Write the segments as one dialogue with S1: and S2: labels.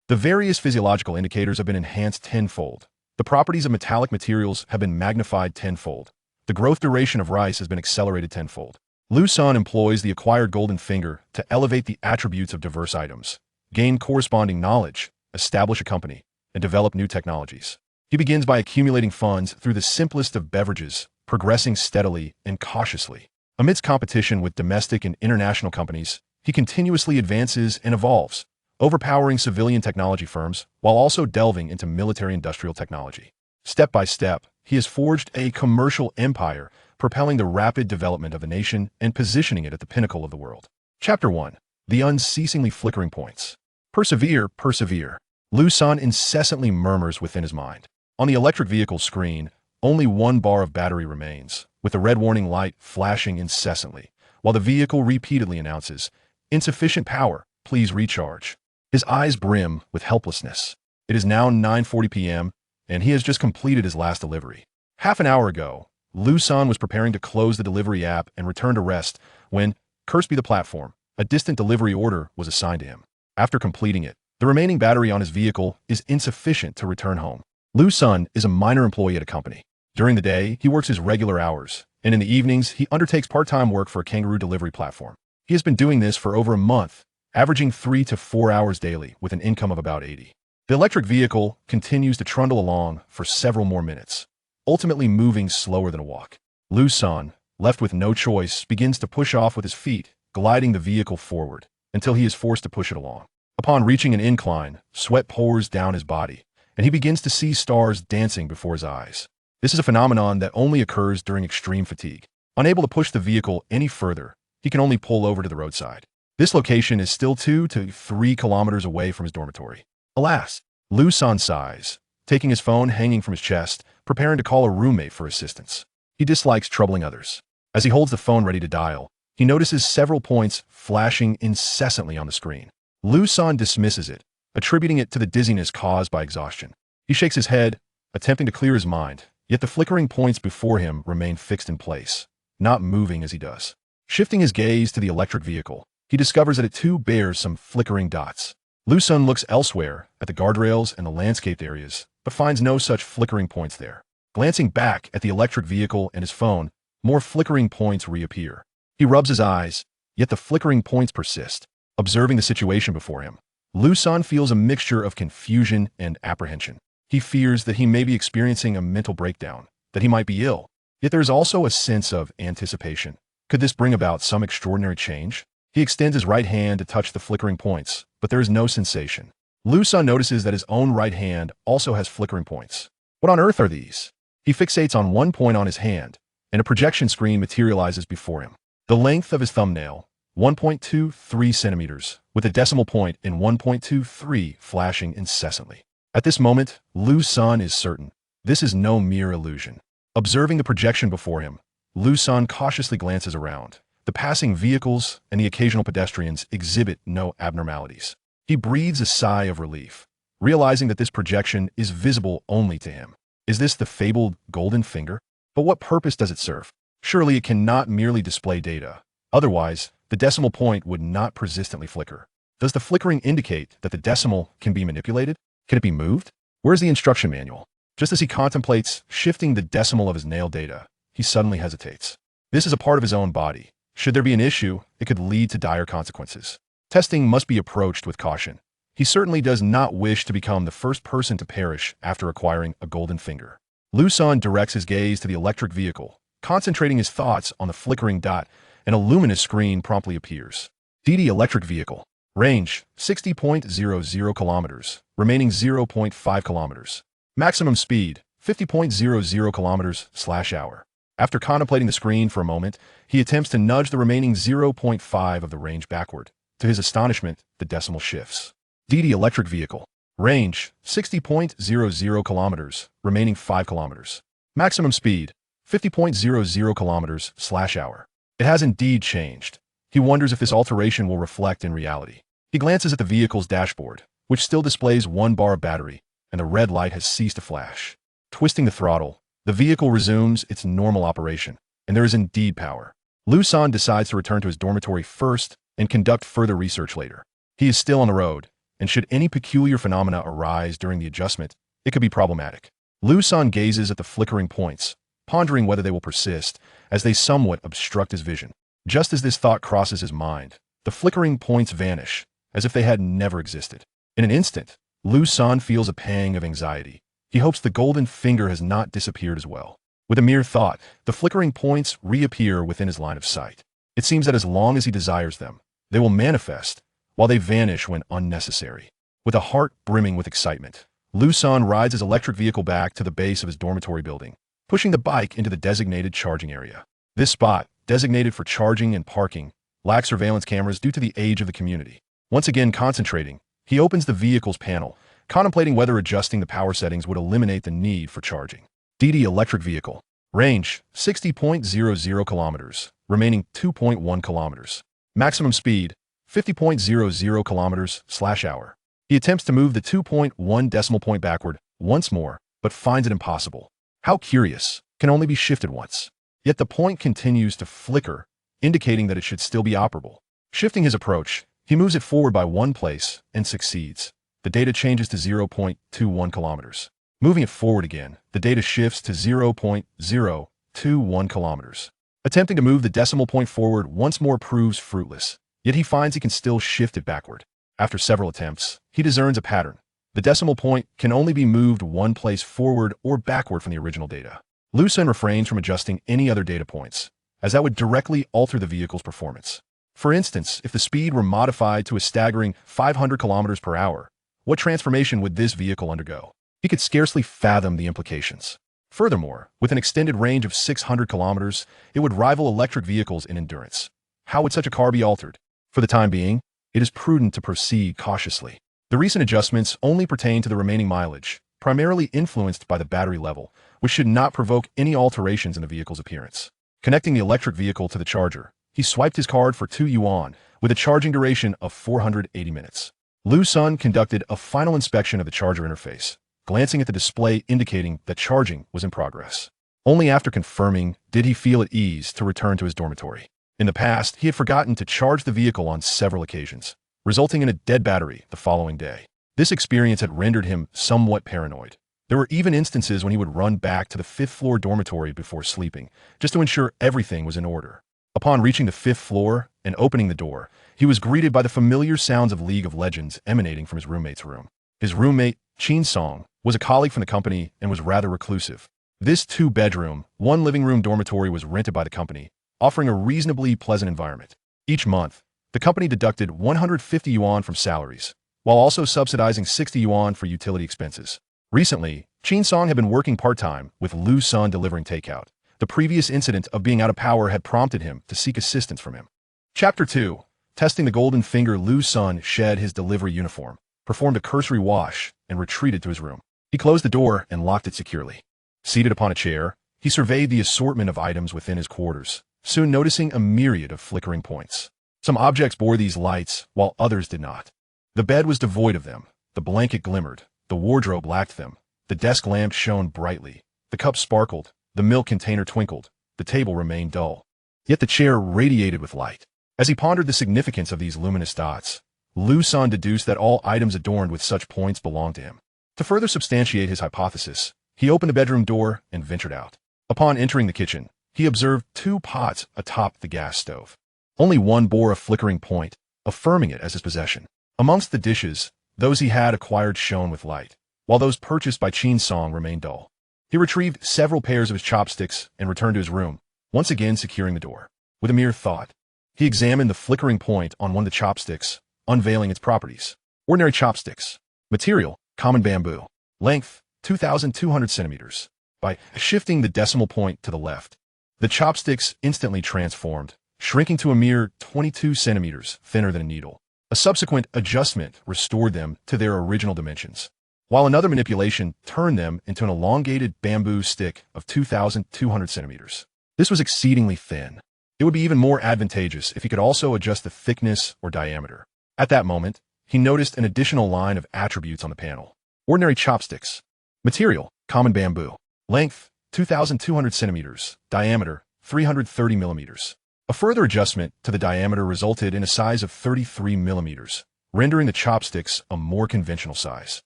S1: The various physiological indicators have been enhanced tenfold. The properties of metallic materials have been magnified tenfold. The growth duration of rice has been accelerated tenfold. Liu Sen employs the acquired golden finger to elevate the attributes of diverse items, gain corresponding knowledge, establish a company, and develop new technologies. He begins by accumulating funds through the simplest of beverages, progressing steadily and cautiously. Amidst competition with domestic and international companies, he continuously advances and evolves, overpowering civilian technology firms while also delving into military-industrial technology. Step by step, he has forged a commercial empire, propelling the rapid development of the nation and positioning it at the pinnacle of the world. Chapter 1. The unceasingly flickering points. Persevere, persevere. Liu Sen incessantly murmurs within his mind. On the electric vehicle screen, only 1 bar of battery remains, with the red warning light flashing incessantly, while the vehicle repeatedly announces, "Insufficient power, please recharge." His eyes brim with helplessness. It is now 9:40 p.m., and he has just completed his last delivery. Half an hour ago, Liu Sen was preparing to close the delivery app and return to rest when, cursed be the platform, a distant delivery order was assigned to him. After completing it, the remaining battery on his vehicle is insufficient to return home. Liu Sen is a minor employee at a company. During the day, he works his regular hours, and in the evenings, he undertakes part-time work for a kangaroo delivery platform. He has been doing this for over a month, averaging 3 to 4 hours daily with an income of about 80. The electric vehicle continues to trundle along for several more minutes, ultimately moving slower than a walk. Liu Sen, left with no choice, begins to push off with his feet, gliding the vehicle forward, until he is forced to push it along. Upon reaching an incline, sweat pours down his body, and he begins to see stars dancing before his eyes. This is a phenomenon that only occurs during extreme fatigue. Unable to push the vehicle any further, he can only pull over to the roadside. This location is still 2 to 3 kilometers away from his dormitory. Alas, Liu Sen sighs, taking his phone hanging from his chest, preparing to call a roommate for assistance. He dislikes troubling others. As he holds the phone ready to dial, he notices several points flashing incessantly on the screen. Liu Sen dismisses it, attributing it to the dizziness caused by exhaustion. He shakes his head, attempting to clear his mind, yet the flickering points before him remain fixed in place, not moving as he does. Shifting his gaze to the electric vehicle, he discovers that it too bears some flickering dots. Liu Sen looks elsewhere at the guardrails and the landscaped areas, but finds no such flickering points there. Glancing back at the electric vehicle and his phone, more flickering points reappear. He rubs his eyes, yet the flickering points persist. Observing the situation before him, Liu Sen feels a mixture of confusion and apprehension. He fears that he may be experiencing a mental breakdown, that he might be ill. Yet there is also a sense of anticipation. Could this bring about some extraordinary change? He extends his right hand to touch the flickering points, but there is no sensation. Liu Sen notices that his own right hand also has flickering points. What on earth are these? He fixates on one point on his hand, and a projection screen materializes before him. The length of his thumbnail, 1.23 centimeters, with a decimal point in 1.23 flashing incessantly. At this moment, Liu Sen is certain this is no mere illusion. Observing the projection before him, Liu Sen cautiously glances around. The passing vehicles and the occasional pedestrians exhibit no abnormalities. He breathes a sigh of relief, realizing that this projection is visible only to him. Is this the fabled golden finger? But what purpose does it serve? Surely it cannot merely display data. Otherwise, the decimal point would not persistently flicker. Does the flickering indicate that the decimal can be manipulated? Can it be moved? Where's the instruction manual? Just as he contemplates shifting the decimal of his nail data, he suddenly hesitates. This is a part of his own body. Should there be an issue, it could lead to dire consequences. Testing must be approached with caution. He certainly does not wish to become the first person to perish after acquiring a golden finger. Liu Sen directs his gaze to the electric vehicle, concentrating his thoughts on the flickering dot, and a luminous screen promptly appears. DD electric vehicle. Range, 60.00 kilometers, remaining 0.5 kilometers. Maximum speed, 50.00 kilometers/hour. After contemplating the screen for a moment, he attempts to nudge the remaining 0.5 of the range backward. To his astonishment, the decimal shifts. DD electric vehicle. Range, 60.00 kilometers, remaining 5 kilometers. Maximum speed, 50.00 kilometers/hour. It has indeed changed. He wonders if this alteration will reflect in reality. He glances at the vehicle's dashboard, which still displays 1 bar of battery, and the red light has ceased to flash. Twisting the throttle, the vehicle resumes its normal operation, and there is indeed power. Liu Sen decides to return to his dormitory first and conduct further research later. He is still on the road, and should any peculiar phenomena arise during the adjustment, it could be problematic. Liu Sen gazes at the flickering points, pondering whether they will persist, as they somewhat obstruct his vision. Just as this thought crosses his mind, the flickering points vanish, as if they had never existed. In an instant, Liu Sen feels a pang of anxiety. He hopes the golden finger has not disappeared as well. With a mere thought, the flickering points reappear within his line of sight. It seems that as long as he desires them, they will manifest, while they vanish when unnecessary. With a heart brimming with excitement, Liu Sen rides his electric vehicle back to the base of his dormitory building, pushing the bike into the designated charging area. This spot, designated for charging and parking, lacks surveillance cameras due to the age of the community. Once again concentrating, he opens the vehicle's panel, contemplating whether adjusting the power settings would eliminate the need for charging. DD electric vehicle. Range, 60.00 kilometers, remaining 2.1 kilometers. Maximum speed, 50.00 kilometers/hour. He attempts to move the 2.1 decimal point backward once more, but finds it impossible. How curious, can only be shifted once. Yet the point continues to flicker, indicating that it should still be operable. Shifting his approach, he moves it forward by one place and succeeds. The data changes to 0.21 kilometers. Moving it forward again, the data shifts to 0.021 kilometers. Attempting to move the decimal point forward once more proves fruitless, yet he finds he can still shift it backward. After several attempts, he discerns a pattern. The decimal point can only be moved one place forward or backward from the original data. Liu Sen refrains from adjusting any other data points, as that would directly alter the vehicle's performance. For instance, if the speed were modified to a staggering 500 kilometers per hour, what transformation would this vehicle undergo? He could scarcely fathom the implications. Furthermore, with an extended range of 600 kilometers, it would rival electric vehicles in endurance. How would such a car be altered? For the time being, it is prudent to proceed cautiously. The recent adjustments only pertain to the remaining mileage, primarily influenced by the battery level, which should not provoke any alterations in the vehicle's appearance. Connecting the electric vehicle to the charger, he swiped his card for 2 yuan, with a charging duration of 480 minutes. Liu Sen conducted a final inspection of the charger interface, glancing at the display indicating that charging was in progress. Only after confirming did he feel at ease to return to his dormitory. In the past, he had forgotten to charge the vehicle on several occasions, resulting in a dead battery the following day. This experience had rendered him somewhat paranoid. There were even instances when he would run back to the 5th floor dormitory before sleeping, just to ensure everything was in order. Upon reaching the 5th floor and opening the door, he was greeted by the familiar sounds of League of Legends emanating from his roommate's room. His roommate, Qin Song, was a colleague from the company and was rather reclusive. This 2-bedroom, 1-living-room dormitory was rented by the company, offering a reasonably pleasant environment. Each month, the company deducted 150 yuan from salaries, while also subsidizing 60 yuan for utility expenses. Recently, Qin Song had been working part-time with Liu Sen delivering takeout. The previous incident of being out of power had prompted him to seek assistance from him. Chapter 2. Testing the golden finger. Liu Sen shed his delivery uniform, performed a cursory wash, and retreated to his room. He closed the door and locked it securely. Seated upon a chair, he surveyed the assortment of items within his quarters, soon noticing a myriad of flickering points. Some objects bore these lights, while others did not. The bed was devoid of them, the blanket glimmered, the wardrobe lacked them, the desk lamp shone brightly, the cup sparkled, the milk container twinkled, the table remained dull. Yet the chair radiated with light. As he pondered the significance of these luminous dots, Liu Sen deduced that all items adorned with such points belonged to him. To further substantiate his hypothesis, he opened the bedroom door and ventured out. Upon entering the kitchen, he observed 2 pots atop the gas stove. Only one bore a flickering point, affirming it as his possession. Amongst the dishes, those he had acquired shone with light, while those purchased by Qin Song remained dull. He retrieved several pairs of his chopsticks and returned to his room, once again securing the door. With a mere thought, he examined the flickering point on one of the chopsticks, unveiling its properties. Ordinary chopsticks. Material, common bamboo. Length, 2,200 centimeters. By shifting the decimal point to the left, the chopsticks instantly transformed, shrinking to a mere 22 centimeters thinner than a needle. A subsequent adjustment restored them to their original dimensions, while another manipulation turned them into an elongated bamboo stick of 2,200 centimeters. This was exceedingly thin. It would be even more advantageous if he could also adjust the thickness or diameter. At that moment, he noticed an additional line of attributes on the panel. Ordinary chopsticks. Material, common bamboo. Length, 2,200 centimeters. Diameter, 330 millimeters. A further adjustment to the diameter resulted in a size of 33 millimeters, rendering the chopsticks a more conventional size.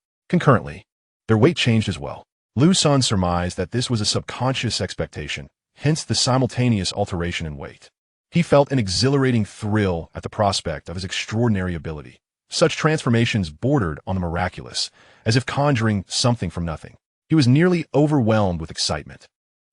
S1: Concurrently, their weight changed as well. Liu Sen surmised that this was a subconscious expectation, hence the simultaneous alteration in weight. He felt an exhilarating thrill at the prospect of his extraordinary ability. Such transformations bordered on the miraculous, as if conjuring something from nothing. He was nearly overwhelmed with excitement.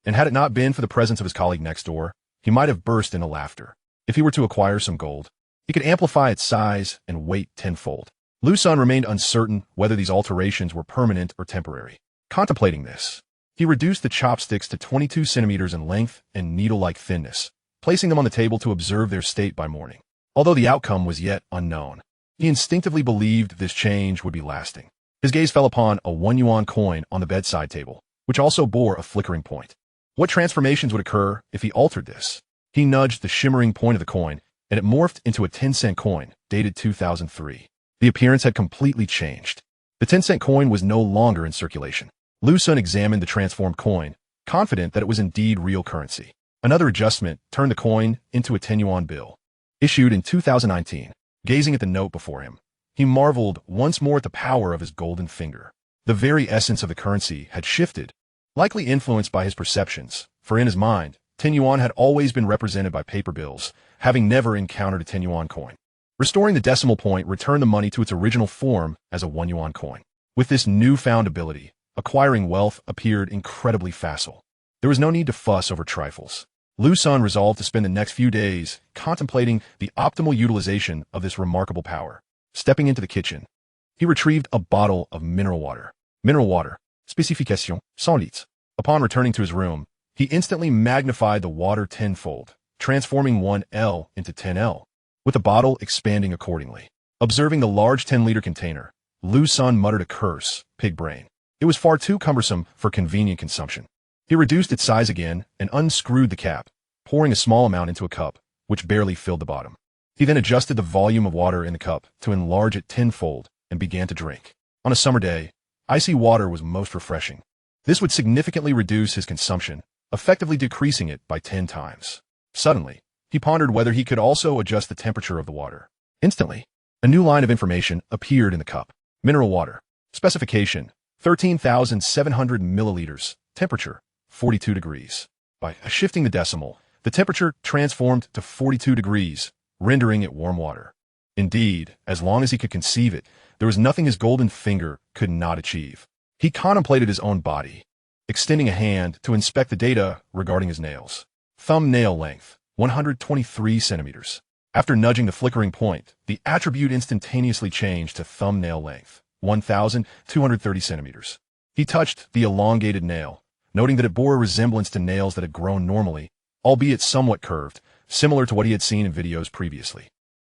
S1: And had it not been for the presence of his colleague next door, he might have burst into laughter. If he were to acquire some gold, he could amplify its size and weight tenfold. Liu Sen remained uncertain whether these alterations were permanent or temporary. Contemplating this, he reduced the chopsticks to 22 centimeters in length and needle-like thinness, placing them on the table to observe their state by morning. Although the outcome was yet unknown, he instinctively believed this change would be lasting. His gaze fell upon a 1 yuan coin on the bedside table, which also bore a flickering point. What transformations would occur if he altered this? He nudged the shimmering point of the coin, and it morphed into a 10-cent coin, dated 2003. The appearance had completely changed. The 10-cent coin was no longer in circulation. Liu Sen examined the transformed coin, confident that it was indeed real currency. Another adjustment turned the coin into a 10-yuan bill, issued in 2019. Gazing at the note before him, he marveled once more at the power of his golden finger. The very essence of the currency had shifted, likely influenced by his perceptions, for in his mind, 10 yuan had always been represented by paper bills, having never encountered a 10 yuan coin. Restoring the decimal point returned the money to its original form as a 1 yuan coin. With this newfound ability, acquiring wealth appeared incredibly facile. There was no need to fuss over trifles. Liu Sen resolved to spend the next few days contemplating the optimal utilization of this remarkable power. Stepping into the kitchen, he retrieved a bottle of mineral water. Mineral water, spécification, 100 litres. Upon returning to his room, he instantly magnified the water tenfold, transforming 1L into 10L, with the bottle expanding accordingly. Observing the large 10-liter container, Liu Sen muttered a curse, pig brain. It was far too cumbersome for convenient consumption. He reduced its size again and unscrewed the cap, pouring a small amount into a cup, which barely filled the bottom. He then adjusted the volume of water in the cup to enlarge it tenfold and began to drink. On a summer day, icy water was most refreshing. This would significantly reduce his consumption, effectively decreasing it by 10 times. Suddenly, he pondered whether he could also adjust the temperature of the water. Instantly, a new line of information appeared in the cup. Mineral water. Specification, 13,700 milliliters. Temperature, 42 degrees. By shifting the decimal, the temperature transformed to 42 degrees, rendering it warm water. Indeed, as long as he could conceive it, there was nothing his golden finger could not achieve. He contemplated his own body, extending a hand to inspect the data regarding his nails. Thumbnail length, 123 centimeters. After nudging the flickering point, the attribute instantaneously changed to thumbnail length, 1,230 centimeters. He touched the elongated nail, noting that it bore a resemblance to nails that had grown normally, albeit somewhat curved, similar to what he had seen in videos previously.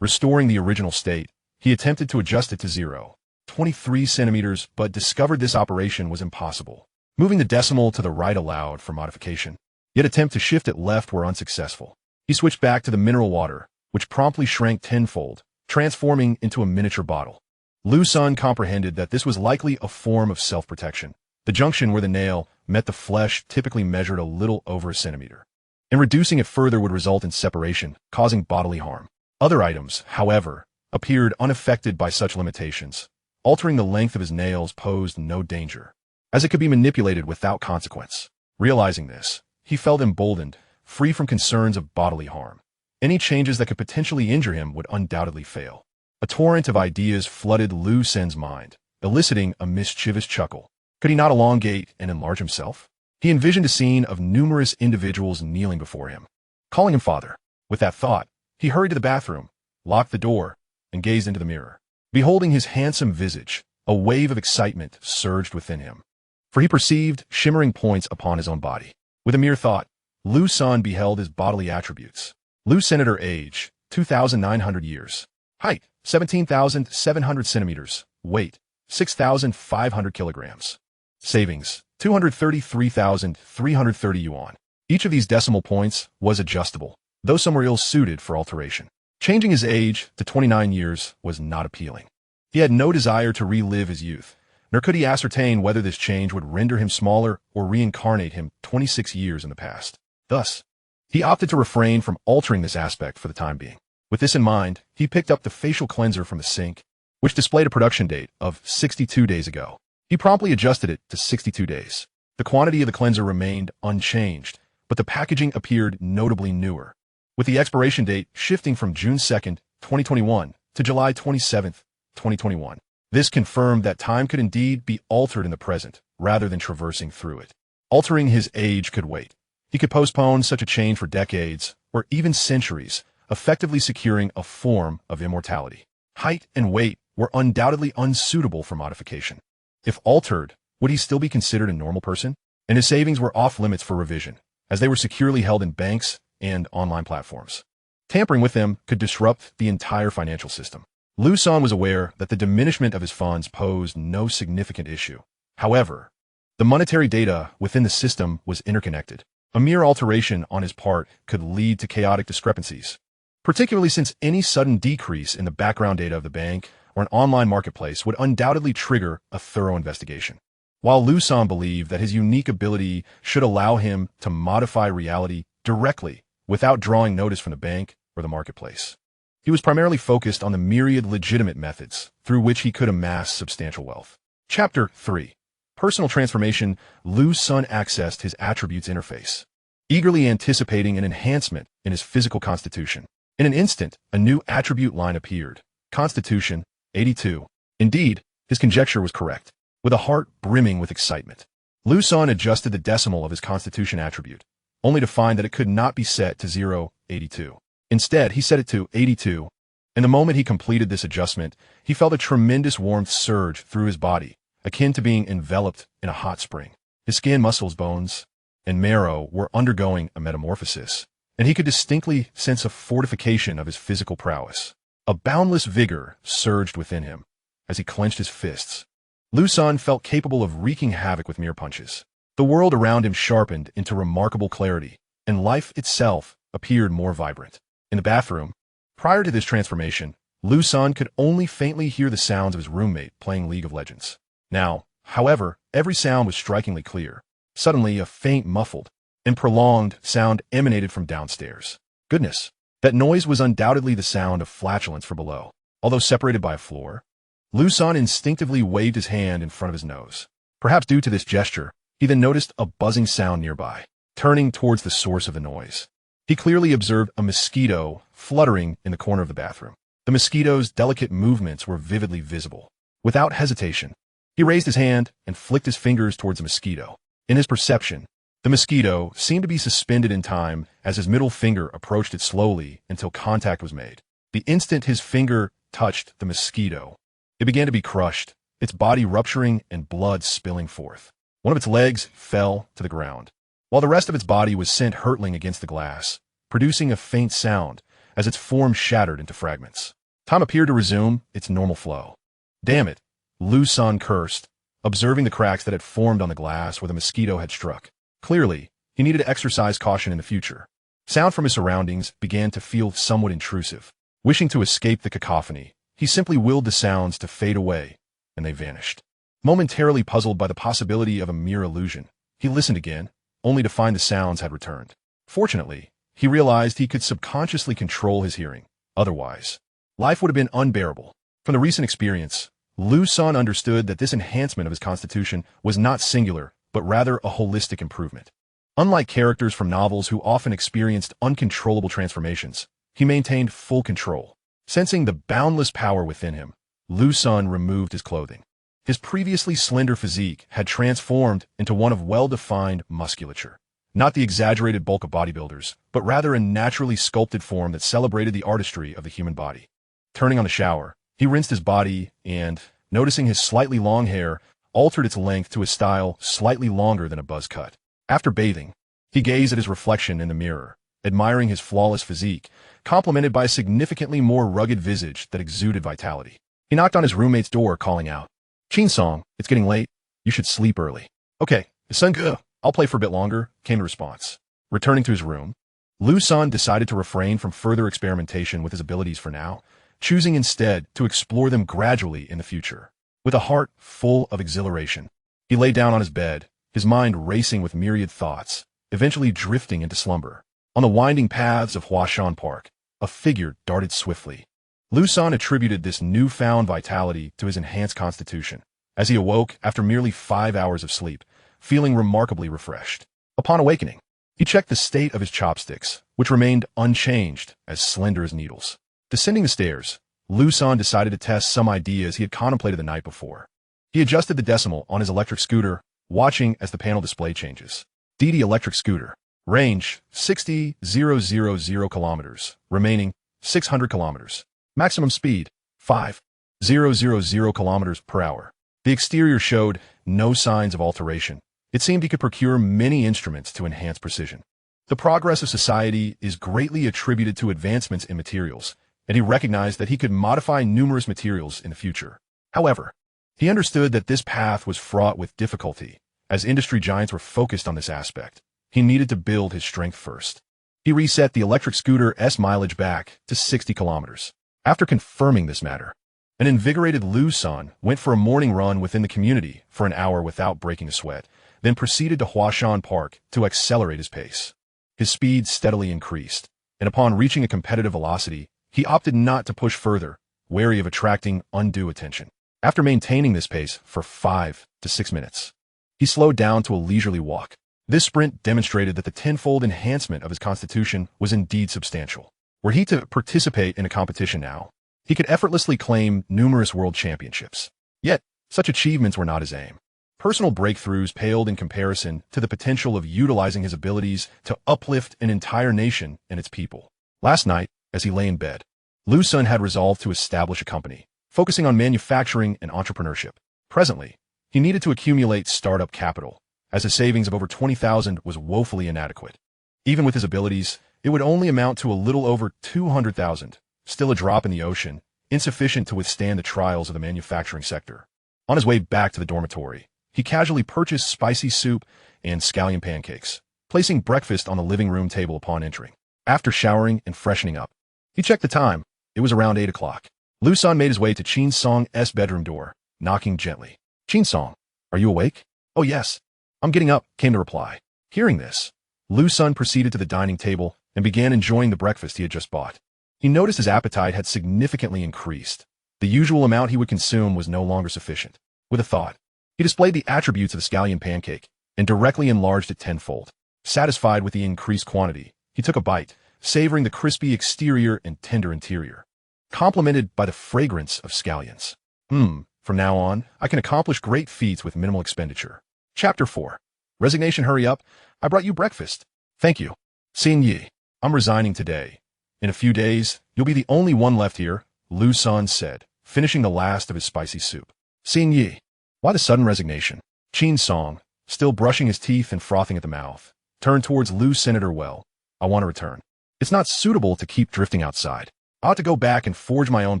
S1: Restoring the original state, he attempted to adjust it to 0.23 centimeters, but discovered this operation was impossible. Moving the decimal to the right allowed for modification, yet attempt to shift it left were unsuccessful. He switched back to the mineral water, which promptly shrank tenfold, transforming into a miniature bottle. Liu Sen comprehended that this was likely a form of self-protection. The junction where the nail met the flesh typically measured a little over a centimeter, and reducing it further would result in separation, causing bodily harm. Other items, however, appeared unaffected by such limitations. Altering the length of his nails posed no danger, as it could be manipulated without consequence. Realizing this, he felt emboldened, free from concerns of bodily harm. Any changes that could potentially injure him would undoubtedly fail. A torrent of ideas flooded Liu Sen's mind, eliciting a mischievous chuckle. Could he not elongate and enlarge himself? He envisioned a scene of numerous individuals kneeling before him, calling him father. With that thought, he hurried to the bathroom, locked the door, and gazed into the mirror. Beholding his handsome visage, a wave of excitement surged within him, for he perceived shimmering points upon his own body. With a mere thought, Liu Sen beheld his bodily attributes. Liu Senator age, 2,900 years. Height, 17,700 centimeters. Weight, 6,500 kilograms. Savings, 233,330 yuan. Each of these decimal points was adjustable, though some were ill-suited for alteration. Changing his age to 29 years was not appealing. He had no desire to relive his youth, nor could he ascertain whether this change would render him smaller or reincarnate him 26 years in the past. Thus, he opted to refrain from altering this aspect for the time being. With this in mind, he picked up the facial cleanser from the sink which displayed a production date of 62 days ago. He promptly adjusted it to 62 days. The quantity of the cleanser remained unchanged, but the packaging appeared notably newer, with the expiration date shifting from June 2nd, 2021 to July 27th, 2021. This confirmed that time could indeed be altered in the present, rather than traversing through it. Altering his age could wait. He could postpone such a change for decades, or even centuries, effectively securing a form of immortality. Height and weight were undoubtedly unsuitable for modification. If altered, would he still be considered a normal person? And his savings were off-limits for revision, as they were securely held in banks and online platforms. Tampering with them could disrupt the entire financial system. Liu Sen was aware that the diminishment of his funds posed no significant issue. However, the monetary data within the system was interconnected. A mere alteration on his part could lead to chaotic discrepancies, particularly since any sudden decrease in the background data of the bank or an online marketplace would undoubtedly trigger a thorough investigation. While Liu Sen believed that his unique ability should allow him to modify reality directly without drawing notice from the bank or the marketplace, he was primarily focused on the myriad legitimate methods through which he could amass substantial wealth. Chapter 3. Personal Transformation. Liu Sen accessed his attributes interface, eagerly anticipating an enhancement in his physical constitution. In an instant, a new attribute line appeared. Constitution, 82. Indeed, his conjecture was correct. With a heart brimming with excitement, Liu Sen adjusted the decimal of his constitution attribute, only to find that it could not be set to 0.82. Instead, he set it to 82, and the moment he completed this adjustment, he felt a tremendous warmth surge through his body, akin to being enveloped in a hot spring. His skin, muscles, bones, and marrow were undergoing a metamorphosis, and he could distinctly sense a fortification of his physical prowess. A boundless vigor surged within him as he clenched his fists. Liu Sen felt capable of wreaking havoc with mere punches. The world around him sharpened into remarkable clarity, and life itself appeared more vibrant. In the bathroom, prior to this transformation, Liu Sen could only faintly hear the sounds of his roommate playing League of Legends. Now, however, every sound was strikingly clear. Suddenly, a faint, muffled, and prolonged sound emanated from downstairs. Goodness, that noise was undoubtedly the sound of flatulence from below. Although separated by a floor, Liu Sen instinctively waved his hand in front of his nose. Perhaps due to this gesture, he then noticed a buzzing sound nearby. Turning towards the source of the noise, he clearly observed a mosquito fluttering in the corner of the bathroom. The mosquito's delicate movements were vividly visible. Without hesitation, he raised his hand and flicked his fingers towards the mosquito. In his perception, the mosquito seemed to be suspended in time as his middle finger approached it slowly until contact was made. The instant his finger touched the mosquito, it began to be crushed, its body rupturing and blood spilling forth. One of its legs fell to the ground, while the rest of its body was sent hurtling against the glass, producing a faint sound as its form shattered into fragments. Time appeared to resume its normal flow. Damn it, Liu Sen cursed, observing the cracks that had formed on the glass where the mosquito had struck. Clearly, he needed to exercise caution in the future. Sound from his surroundings began to feel somewhat intrusive. Wishing to escape the cacophony, he simply willed the sounds to fade away, and they vanished. Momentarily puzzled by the possibility of a mere illusion, he listened again, only to find the sounds had returned. Fortunately, he realized he could subconsciously control his hearing. Otherwise, life would have been unbearable. From the recent experience, Liu Sen understood that this enhancement of his constitution was not singular, but rather a holistic improvement. Unlike characters from novels who often experienced uncontrollable transformations, he maintained full control. Sensing the boundless power within him, Liu Sen removed his clothing. His previously slender physique had transformed into one of well-defined musculature. Not the exaggerated bulk of bodybuilders, but rather a naturally sculpted form that celebrated the artistry of the human body. Turning on the shower, he rinsed his body and, noticing his slightly long hair, altered its length to a style slightly longer than a buzz cut. After bathing, he gazed at his reflection in the mirror, admiring his flawless physique, complemented by a significantly more rugged visage that exuded vitality. He knocked on his roommate's door, calling out, "Chin Song, it's getting late. You should sleep early." "Okay, Sun Ge, I'll play for a bit longer," came the response. Returning to his room, Liu Sen decided to refrain from further experimentation with his abilities for now, choosing instead to explore them gradually in the future. With a heart full of exhilaration, he lay down on his bed, his mind racing with myriad thoughts, eventually drifting into slumber. On the winding paths of Huashan Park, a figure darted swiftly. Liu Sen attributed this newfound vitality to his enhanced constitution, as he awoke after merely 5 hours of sleep, feeling remarkably refreshed. Upon awakening, he checked the state of his chopsticks, which remained unchanged, as slender as needles. Descending the stairs, Liu Sen decided to test some ideas he had contemplated the night before. He adjusted the decimal on his electric scooter, watching as the panel display changes. DD electric scooter. Range, 60,000 kilometers. Remaining, 600 kilometers. Maximum speed, 5,000 kilometers per hour. The exterior showed no signs of alteration. It seemed he could procure many instruments to enhance precision. The progress of society is greatly attributed to advancements in materials, and he recognized that he could modify numerous materials in the future. However, he understood that this path was fraught with difficulty, as industry giants were focused on this aspect. He needed to build his strength first. He reset the electric scooter's mileage back to 60 kilometers. After confirming this matter, an invigorated Liu Sen went for a morning run within the community for an hour without breaking a sweat, then proceeded to Huashan Park to accelerate his pace. His speed steadily increased, and upon reaching a competitive velocity, he opted not to push further, wary of attracting undue attention. After maintaining this pace for 5 to 6 minutes, he slowed down to a leisurely walk. This sprint demonstrated that the tenfold enhancement of his constitution was indeed substantial. Were he to participate in a competition now, he could effortlessly claim numerous world championships. Yet, such achievements were not his aim. Personal breakthroughs paled in comparison to the potential of utilizing his abilities to uplift an entire nation and its people. Last night, as he lay in bed, Liu Sen had resolved to establish a company, focusing on manufacturing and entrepreneurship. Presently, he needed to accumulate startup capital, as his savings of over 20,000 was woefully inadequate. Even with his abilities, it would only amount to a little over 200,000, still a drop in the ocean, insufficient to withstand the trials of the manufacturing sector. On his way back to the dormitory, he casually purchased spicy soup and scallion pancakes, placing breakfast on the living room table upon entering. After showering and freshening up, he checked the time. It was around 8 o'clock. Liu Sen made his way to Qin Song's bedroom door, knocking gently. "Qin Song, are you awake?" "Oh yes, I'm getting up," came the reply. Hearing this, Liu Sen proceeded to the dining table and began enjoying the breakfast he had just bought. He noticed his appetite had significantly increased. The usual amount he would consume was no longer sufficient. With a thought, he displayed the attributes of the scallion pancake and directly enlarged it tenfold. Satisfied with the increased quantity, he took a bite, savoring the crispy exterior and tender interior, complemented by the fragrance of scallions. From now on, I can accomplish great feats with minimal expenditure. Chapter 4. Resignation. Hurry up. I brought you breakfast. Thank you. Xin Yi. I'm resigning today. In a few days, you'll be the only one left here, Liu Sen said, finishing the last of his spicy soup. Xin Yi. Why the sudden resignation? Qin Song, still brushing his teeth and frothing at the mouth, turned towards Liu Senator. Well, I want to return. It's not suitable to keep drifting outside. I ought to go back and forge my own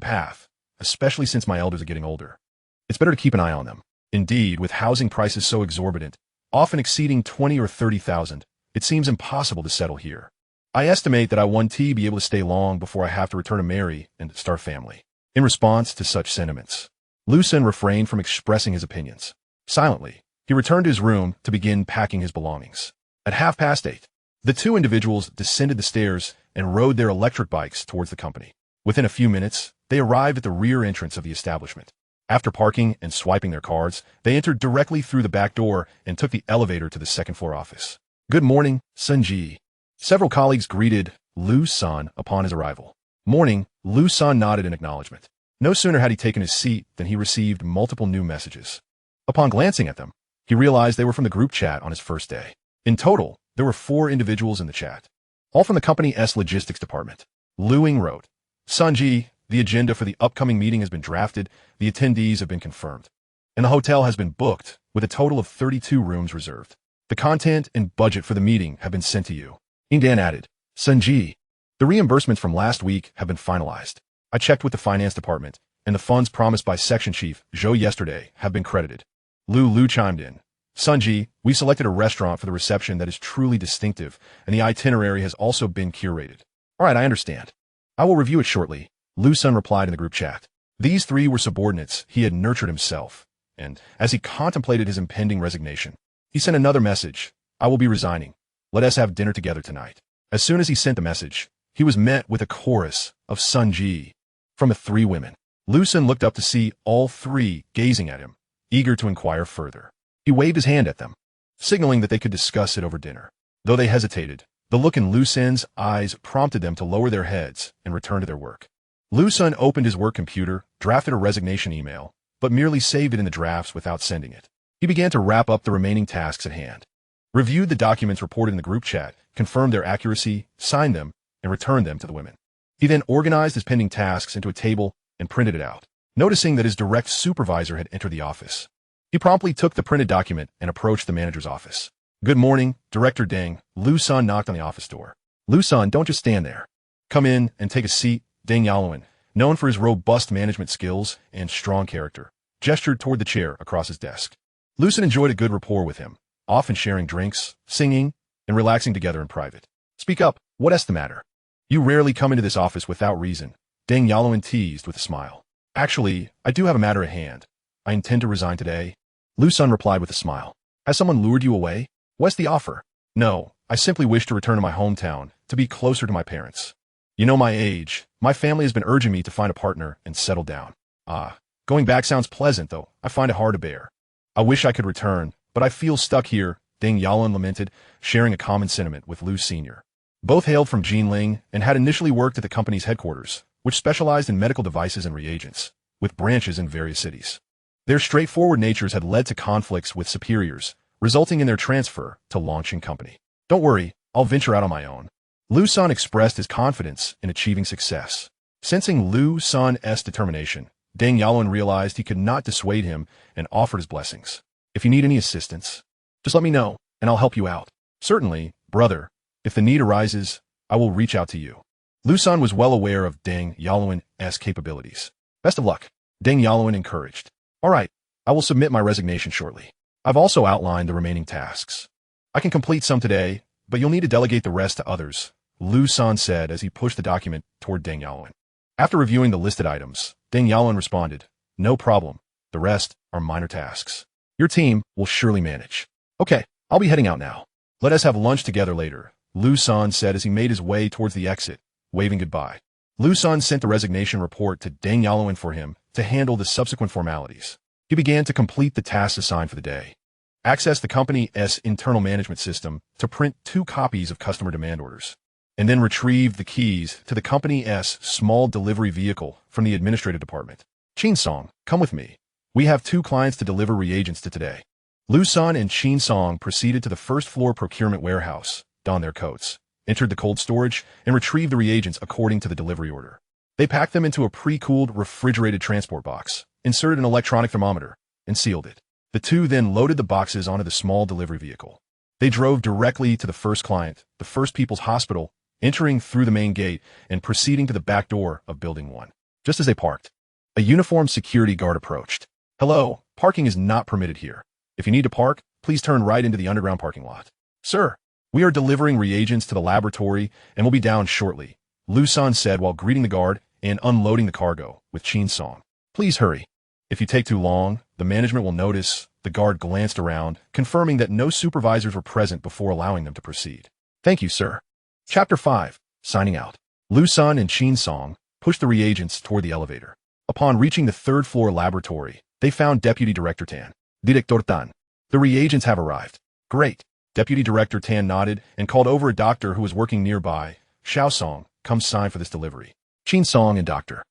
S1: path, especially since my elders are getting older. It's better to keep an eye on them. Indeed, with housing prices so exorbitant, often exceeding 20 or 30,000, it seems impossible to settle here. I estimate that I won't be able to stay long before I have to return to marry and start a family. In response to such sentiments, Liu Sen refrained from expressing his opinions. Silently, he returned to his room to begin packing his belongings. At 8:30, the two individuals descended the stairs and rode their electric bikes towards the company. Within a few minutes, they arrived at the rear entrance of the establishment. After parking and swiping their cards, they entered directly through the back door and took the elevator to the second-floor office. "Good morning, Sun Ji." Several colleagues greeted Liu Sen upon his arrival. "Morning," Liu Sen nodded in acknowledgement. No sooner had he taken his seat than he received multiple new messages. Upon glancing at them, he realized they were from the group chat on his first day. In total, there were 4 individuals in the chat, all from the company's logistics department. Liu Ying wrote, "Sun Ji, the agenda for the upcoming meeting has been drafted, the attendees have been confirmed, and the hotel has been booked with a total of 32 rooms reserved. The content and budget for the meeting have been sent to you." Ying Dan added, "Sun Ji, the reimbursements from last week have been finalized. I checked with the finance department, and the funds promised by Section Chief Zhou yesterday have been credited." Lu chimed in, "Sun Ji, we selected a restaurant for the reception that is truly distinctive, and the itinerary has also been curated." "All right, I understand. I will review it shortly," Liu Sen replied in the group chat. These 3 were subordinates he had nurtured himself, and as he contemplated his impending resignation, he sent another message, "I will be resigning. Let us have dinner together tonight." As soon as he sent the message, he was met with a chorus of "Sun Ji." from the three women. Liu Sen looked up to see all three gazing at him, eager to inquire further. He waved his hand at them, signaling that they could discuss it over dinner. Though they hesitated, the look in Liu Sen's eyes prompted them to lower their heads and return to their work. Liu Sen opened his work computer, drafted a resignation email, but merely saved it in the drafts without sending it. He began to wrap up the remaining tasks at hand, reviewed the documents reported in the group chat, confirmed their accuracy, signed them, and returned them to the women. He then organized his pending tasks into a table and printed it out, noticing that his direct supervisor had entered the office. He promptly took the printed document and approached the manager's office. "Good morning, Director Deng." Liu Sen knocked on the office door. "Liu Sen, don't just stand there. Come in and take a seat." Deng Yaluan, known for his robust management skills and strong character, gestured toward the chair across his desk. Liu Sen enjoyed a good rapport with him, often sharing drinks, singing, and relaxing together in private. "Speak up, what's the matter? You rarely come into this office without reason," Deng Yaluan teased with a smile. "Actually, I do have a matter at hand. I intend to resign today." Liu Sen replied with a smile. "Has someone lured you away? What's the offer?" "No, I simply wish to return to my hometown, to be closer to my parents. You know my age. My family has been urging me to find a partner and settle down." Going back sounds pleasant, though I find it hard to bear. I wish I could return, but I feel stuck here," Deng Yaluan lamented, sharing a common sentiment with Liu Sr. Both hailed from Jinling and had initially worked at the company's headquarters, which specialized in medical devices and reagents, with branches in various cities. Their straightforward natures had led to conflicts with superiors, resulting in their transfer to launching company. "Don't worry, I'll venture out on my own." Liu Sen expressed his confidence in achieving success. Sensing Liu Sen's determination, Deng Yaluan realized he could not dissuade him and offered his blessings. "If you need any assistance, just let me know, and I'll help you out." "Certainly, brother. If the need arises, I will reach out to you." Liu Sen was well aware of Deng Yaluan's capabilities. "Best of luck," Deng Yaluan encouraged. "All right, I will submit my resignation shortly. I've also outlined the remaining tasks. I can complete some today, but you'll need to delegate the rest to others," Liu Sen said as he pushed the document toward Deng Yaluan. After reviewing the listed items, Deng Yaluan responded, "No problem. The rest are minor tasks. Your team will surely manage." "Okay, I'll be heading out now. Let us have lunch together later," Liu Sen said as he made his way towards the exit, waving goodbye. Liu Sen sent the resignation report to Deng Yaluan for him to handle the subsequent formalities. He began to complete the tasks assigned for the day. Access the company's internal management system to print 2 copies of customer demand orders, and then retrieve the keys to the company's small delivery vehicle from the administrative department. "Qin Song, come with me. We have 2 clients to deliver reagents to today." Liu Sen and Qin Song proceeded to the first-floor procurement warehouse, donned their coats, entered the cold storage, and retrieved the reagents according to the delivery order. They packed them into a pre-cooled, refrigerated transport box, inserted an electronic thermometer, and sealed it. The 2 then loaded the boxes onto the small delivery vehicle. They drove directly to the first client, the First People's Hospital, entering through the main gate and proceeding to the back door of Building 1. Just as they parked, a uniformed security guard approached. "Hello, parking is not permitted here. If you need to park, please turn right into the underground parking lot." "Sir, we are delivering reagents to the laboratory and will be down shortly," Liu Sen said while greeting the guard and unloading the cargo with Qin Song. "Please hurry. If you take too long, the management will notice." The guard glanced around, confirming that no supervisors were present before allowing them to proceed. "Thank you, sir." Chapter 5. Signing out. Liu Sen and Qin Song pushed the reagents toward the elevator. Upon reaching the 3rd-floor laboratory, they found Deputy Director Tan. "Director Tan, the reagents have arrived." "Great." Deputy Director Tan nodded and called over a doctor who was working nearby. "Xiao Song, come sign for this delivery." Qin Song and Dr.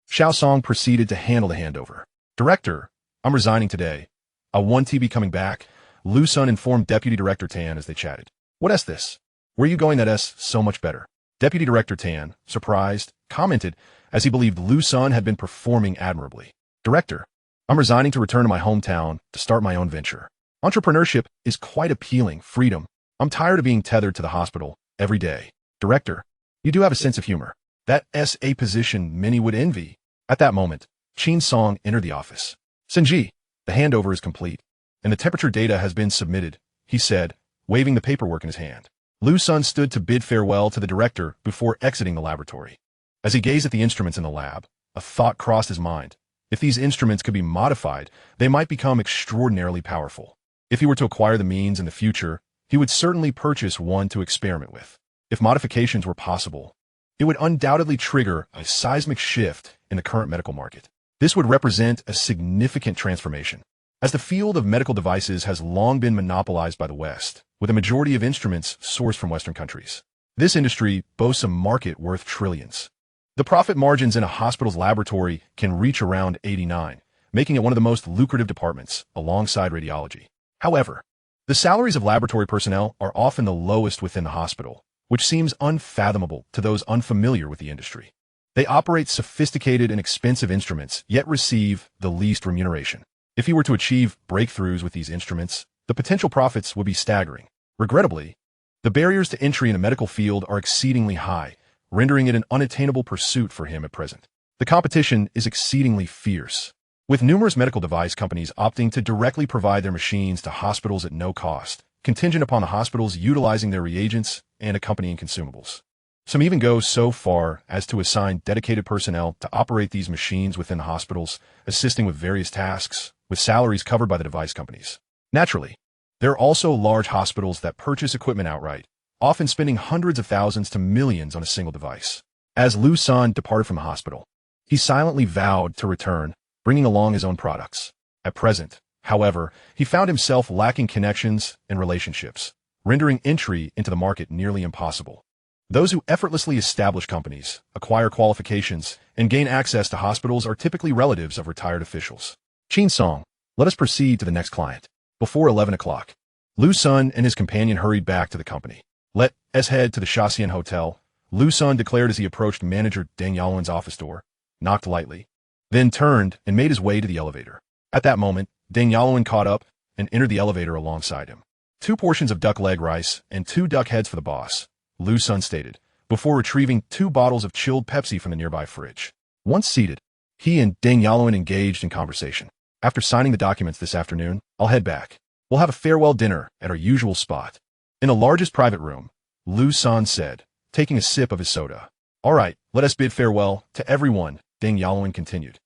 S1: Xiao Song proceeded to handle the handover. "Director, I'm resigning today. I won't be coming back," Liu Sen informed Deputy Director Tan as they chatted. "What's this? Where are you going? That's so much better." Deputy Director Tan, surprised, commented as he believed Liu Sen had been performing admirably. "Director, I'm resigning to return to my hometown to start my own venture. Entrepreneurship is quite appealing, freedom. I'm tired of being tethered to the hospital every day." "Director, you do have a sense of humor. That's a position many would envy." At that moment, Qin Song entered the office. "Senji, the handover is complete, and the temperature data has been submitted," he said, waving the paperwork in his hand. Liu Sen stood to bid farewell to the director before exiting the laboratory. As he gazed at the instruments in the lab, a thought crossed his mind. If these instruments could be modified, they might become extraordinarily powerful. If he were to acquire the means in the future, he would certainly purchase one to experiment with. If modifications were possible, It would undoubtedly trigger a seismic shift in the current medical market. This would represent a significant transformation, as the field of medical devices has long been monopolized by the West, with a majority of instruments sourced from Western countries. This industry boasts a market worth trillions. The profit margins in a hospital's laboratory can reach around 89, making it one of the most lucrative departments, alongside radiology. However, the salaries of laboratory personnel are often the lowest within the hospital, which seems unfathomable to those unfamiliar with the industry. They operate sophisticated and expensive instruments, yet receive the least remuneration. If you were to achieve breakthroughs with these instruments, the potential profits would be staggering. Regrettably, the barriers to entry in the medical field are exceedingly high, rendering it an unattainable pursuit for him at present. The competition is exceedingly fierce, with numerous medical device companies opting to directly provide their machines to hospitals at no cost, contingent upon the hospitals utilizing their reagents and accompanying consumables. Some even go so far as to assign dedicated personnel to operate these machines within the hospitals, assisting with various tasks, with salaries covered by the device companies. Naturally, there are also large hospitals that purchase equipment outright, often spending hundreds of thousands to millions on a single device. As Liu Sen departed from the hospital, he silently vowed to return, bringing along his own products. At present, however, he found himself lacking connections and relationships, rendering entry into the market nearly impossible. Those who effortlessly establish companies, acquire qualifications, and gain access to hospitals are typically relatives of retired officials. Qin Song, let us proceed to the next client. Before 11 o'clock, Liu Sen and his companion hurried back to the company. Let us head to the Shaxian Hotel, Liu Sen declared as he approached manager Deng Yaolin's office door, knocked lightly, then turned and made his way to the elevator. At that moment, Deng Yaolin caught up and entered the elevator alongside him. 2 portions of duck leg rice and 2 duck heads for the boss, Liu Sen stated, before retrieving 2 bottles of chilled Pepsi from the nearby fridge. Once seated, he and Deng Yaolin engaged in conversation. After signing the documents this afternoon, I'll head back. We'll have a farewell dinner at our usual spot. In the largest private room, Liu Sen said, taking a sip of his soda. All right, let us bid farewell to everyone, Deng Yaolin continued.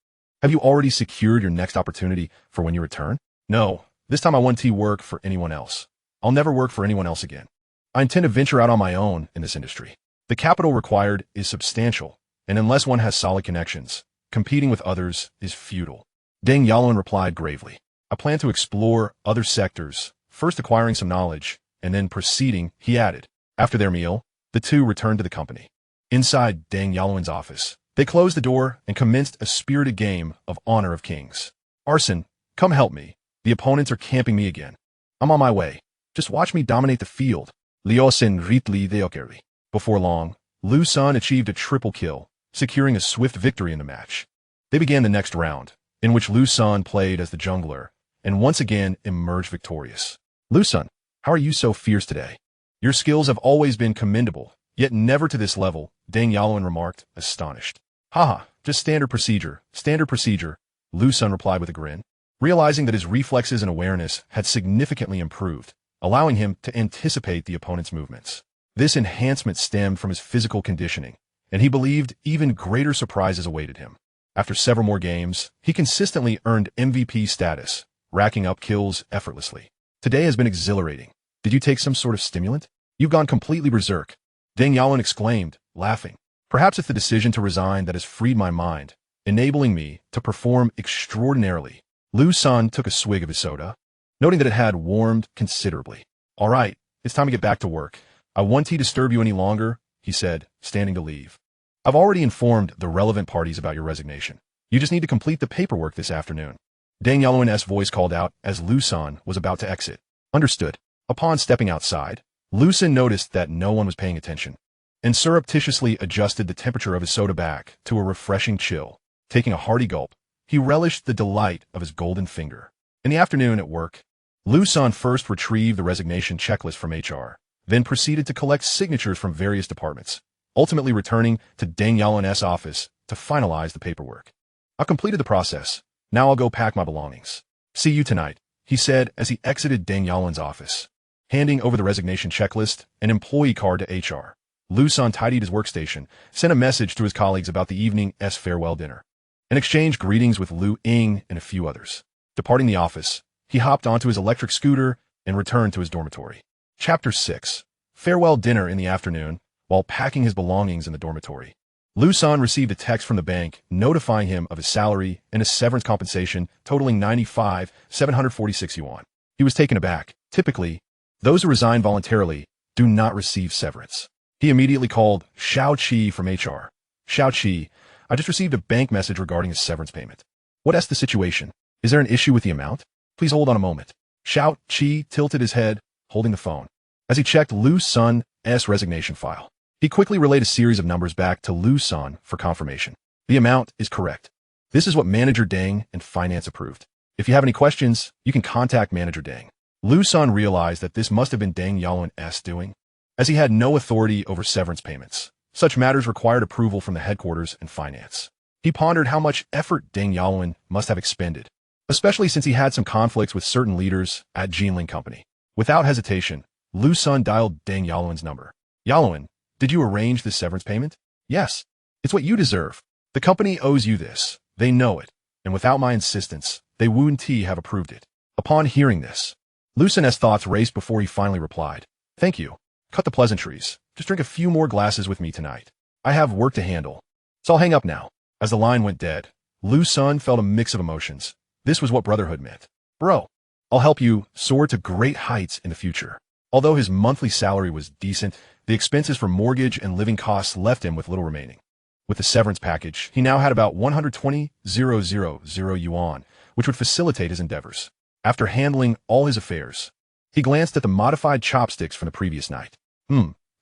S1: Have you already secured your next opportunity for when you return? No, this time I won't work for anyone else. I'll never work for anyone else again. I intend to venture out on my own in this industry. The capital required is substantial, and unless one has solid connections, competing with others is futile. Deng Yaolin replied gravely. I plan to explore other sectors, first acquiring some knowledge, and then proceeding, he added. After their meal, the two returned to the company. Inside Deng Yaolin's office, they closed the door and commenced a spirited game of Honor of Kings. Arson, come help me. The opponents are camping me again. I'm on my way. Just watch me dominate the field. Liu Sen ritli deokeri. Before long, Liu Sen achieved a triple kill, securing a swift victory in the match. They began the next round, in which Liu Sen played as the jungler, and once again emerged victorious. Liu Sen, how are you so fierce today? Your skills have always been commendable, yet never to this level, Deng Yaolin remarked, astonished. Haha, just standard procedure, Liu Sen replied with a grin, realizing that his reflexes and awareness had significantly improved, allowing him to anticipate the opponent's movements. This enhancement stemmed from his physical conditioning, and he believed even greater surprises awaited him. After several more games, he consistently earned MVP status, racking up kills effortlessly. Today has been exhilarating. Did you take some sort of stimulant? You've gone completely berserk, Deng Yaolin exclaimed, laughing. Perhaps it's the decision to resign that has freed my mind, enabling me to perform extraordinarily. Liu Sen took a swig of his soda, noting that it had warmed considerably. All right, it's time to get back to work. I won't disturb you any longer, he said, standing to leave. I've already informed the relevant parties about your resignation. You just need to complete the paperwork this afternoon. Deng Yaolin's voice called out as Liu Sen was about to exit. Understood. Upon stepping outside, Liu Sen noticed that no one was paying attention, and surreptitiously adjusted the temperature of his soda back to a refreshing chill. Taking a hearty gulp, he relished the delight of his golden finger. In the afternoon at work, Liu Sen first retrieved the resignation checklist from HR, then proceeded to collect signatures from various departments, ultimately returning to Deng Yaolin's office to finalize the paperwork. I completed the process. Now I'll go pack my belongings. See you tonight, he said as he exited Deng Yaolin's office. Handing over the resignation checklist and employee card to HR, Liu Sen tidied his workstation, sent a message to his colleagues about the evening's farewell dinner, and exchanged greetings with Liu Ying and a few others. Departing the office, he hopped onto his electric scooter and returned to his dormitory. Chapter 6. Farewell dinner in the afternoon. while packing his belongings in the dormitory. Liu Sen received a text from the bank notifying him of his salary and his severance compensation totaling 95,746 yuan. He was taken aback. Typically, those who resign voluntarily do not receive severance. He immediately called Xiao Qi from HR. Xiao Qi, I just received a bank message regarding his severance payment. What's the situation? Is there an issue with the amount? Please hold on a moment. Xiao Qi tilted his head, holding the phone. As he checked Liu Sen's resignation file, he quickly relayed a series of numbers back to Liu Sen for confirmation. The amount is correct. This is what Manager Deng and Finance approved. If you have any questions, you can contact Manager Deng. Liu Sen realized that this must have been Deng Yaluan's doing, as he had no authority over severance payments. Such matters required approval from the headquarters and finance. He pondered how much effort Deng Yaluan must have expended, especially since he had some conflicts with certain leaders at Jinling Company. Without hesitation, Liu Sen dialed Deng Yaluan's number. Yaluan, did you arrange this severance payment? Yes. It's what you deserve. The company owes you this. They know it. And without my insistence, they wouldn't have approved it. Upon hearing this, Liu Sen's thoughts raced before he finally replied. Thank you. Cut the pleasantries. Just drink a few more glasses with me tonight. I have work to handle. So I'll hang up now. As the line went dead, Liu Sen felt a mix of emotions. This was what brotherhood meant. Bro, I'll help you soar to great heights in the future. Although his monthly salary was decent, the expenses for mortgage and living costs left him with little remaining. With the severance package, he now had about 120,000 yuan, which would facilitate his endeavors. After handling all his affairs, he glanced at the modified chopsticks from the previous night.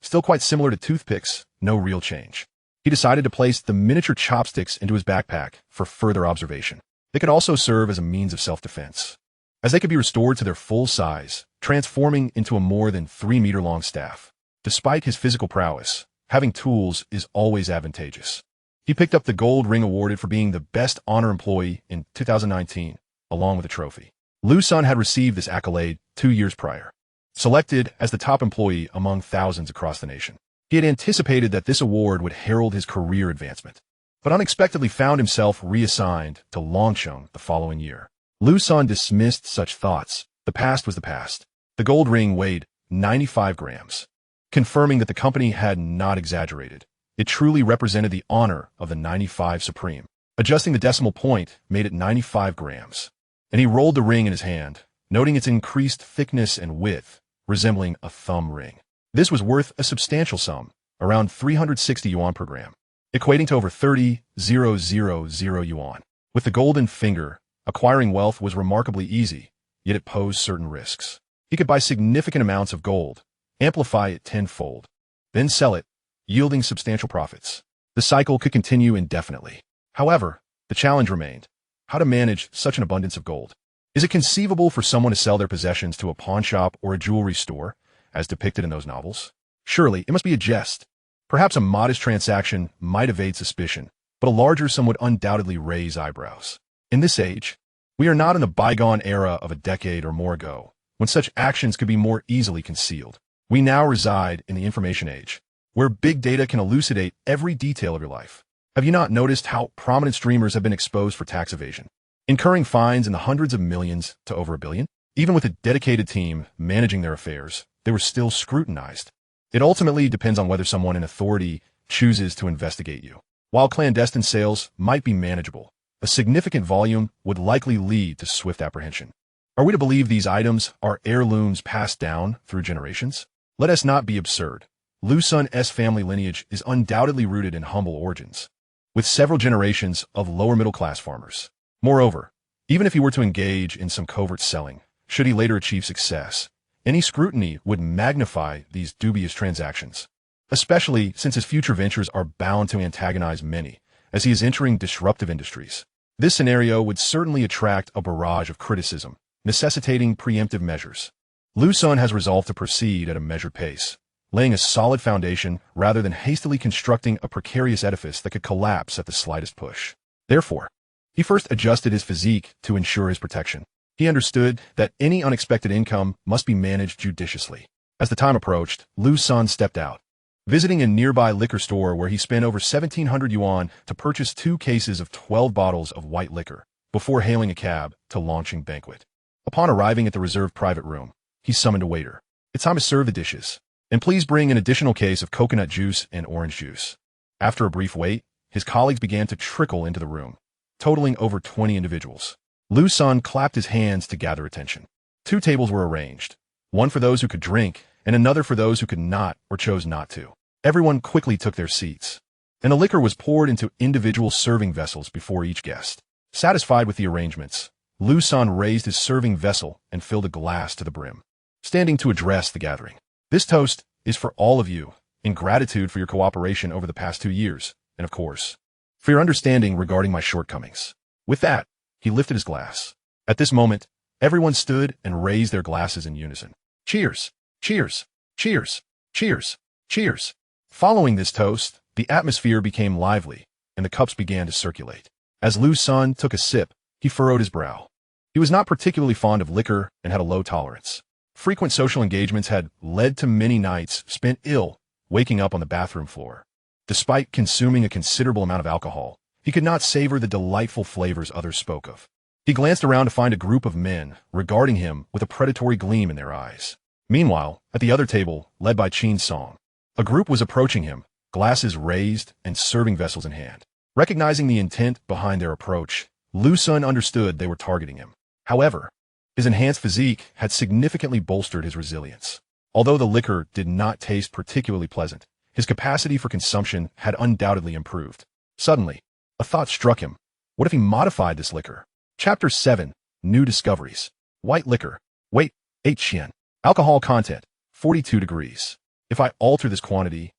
S1: Still quite similar to toothpicks, no real change. He decided to place the miniature chopsticks into his backpack for further observation. They could also serve as a means of self-defense, as they could be restored to their full size, transforming into a more than 3-meter-long staff. Despite his physical prowess, having tools is always advantageous. He picked up the gold ring awarded for being the best honor employee in 2019, along with a trophy. Liu Sen had received this accolade 2 years prior, selected as the top employee among thousands across the nation. He had anticipated that this award would herald his career advancement, but unexpectedly found himself reassigned to Longcheng the following year. Liu Sen dismissed such thoughts. The past was the past. The gold ring weighed 95 grams, confirming that the company had not exaggerated. It truly represented the honor of the 95 Supreme. Adjusting the decimal point made it 95 grams, and he rolled the ring in his hand, noting its increased thickness and width, resembling a thumb ring. This was worth a substantial sum, around 360 yuan per gram, equating to over 30,000 yuan. With the golden finger, acquiring wealth was remarkably easy, yet it posed certain risks. He could buy significant amounts of gold, amplify it tenfold, then sell it, yielding substantial profits. The cycle could continue indefinitely. However, the challenge remained: how to manage such an abundance of gold. Is it conceivable for someone to sell their possessions to a pawn shop or a jewelry store, as depicted in those novels? Surely, it must be a jest. Perhaps a modest transaction might evade suspicion, but a larger sum would undoubtedly raise eyebrows. In this age, we are not in the bygone era of a decade or more ago, when such actions could be more easily concealed. We now reside in the information age, where big data can elucidate every detail of your life. Have you not noticed how prominent streamers have been exposed for tax evasion, incurring fines in the hundreds of millions to over $1 billion? Even with a dedicated team managing their affairs, they were still scrutinized. It ultimately depends on whether someone in authority chooses to investigate you. While clandestine sales might be manageable, a significant volume would likely lead to swift apprehension. Are we to believe these items are heirlooms passed down through generations? Let us not be absurd. Liu Sen's family lineage is undoubtedly rooted in humble origins, with several generations of lower-middle-class farmers. Moreover, even if he were to engage in some covert selling, should he later achieve success, any scrutiny would magnify these dubious transactions, especially since his future ventures are bound to antagonize many, as he is entering disruptive industries. This scenario would certainly attract a barrage of criticism, necessitating preemptive measures. Liu Sen has resolved to proceed at a measured pace, laying a solid foundation rather than hastily constructing a precarious edifice that could collapse at the slightest push. Therefore, he first adjusted his physique to ensure his protection. He understood that any unexpected income must be managed judiciously. As the time approached, Liu Sen stepped out, visiting a nearby liquor store where he spent over 1,700 yuan to purchase 2 cases of 12 bottles of white liquor, before hailing a cab to Longcheng Banquet. Upon arriving at the reserved private room, he summoned a waiter. It's time to serve the dishes. And please bring an additional case of coconut juice and orange juice. After a brief wait, his colleagues began to trickle into the room, totaling over 20 individuals. Liu Sen clapped his hands to gather attention. 2 tables were arranged, one for those who could drink and another for those who could not or chose not to. Everyone quickly took their seats, and the liquor was poured into individual serving vessels before each guest. Satisfied with the arrangements, Liu Sen raised his serving vessel and filled a glass to the brim, standing to address the gathering. This toast is for all of you, in gratitude for your cooperation over the past 2 years, and of course, for your understanding regarding my shortcomings. With that, he lifted his glass. At this moment, everyone stood and raised their glasses in unison. Cheers! Cheers! Cheers! Cheers! Cheers! Following this toast, the atmosphere became lively, and the cups began to circulate. As Liu Sen took a sip, he furrowed his brow. He was not particularly fond of liquor and had a low tolerance. Frequent social engagements had led to many nights spent ill, waking up on the bathroom floor. Despite consuming a considerable amount of alcohol, he could not savor the delightful flavors others spoke of. He glanced around to find a group of men regarding him with a predatory gleam in their eyes. Meanwhile, at the other table, led by Qin Song, a group was approaching him, glasses raised and serving vessels in hand. Recognizing the intent behind their approach, Liu Sen understood they were targeting him. However, his enhanced physique had significantly bolstered his resilience. Although the liquor did not taste particularly pleasant, his capacity for consumption had undoubtedly improved. Suddenly, a thought struck him. What if he modified this liquor? Chapter 7, New Discoveries. White liquor. Weight, 8 yen. Alcohol content, 42 degrees. If I alter this quantity,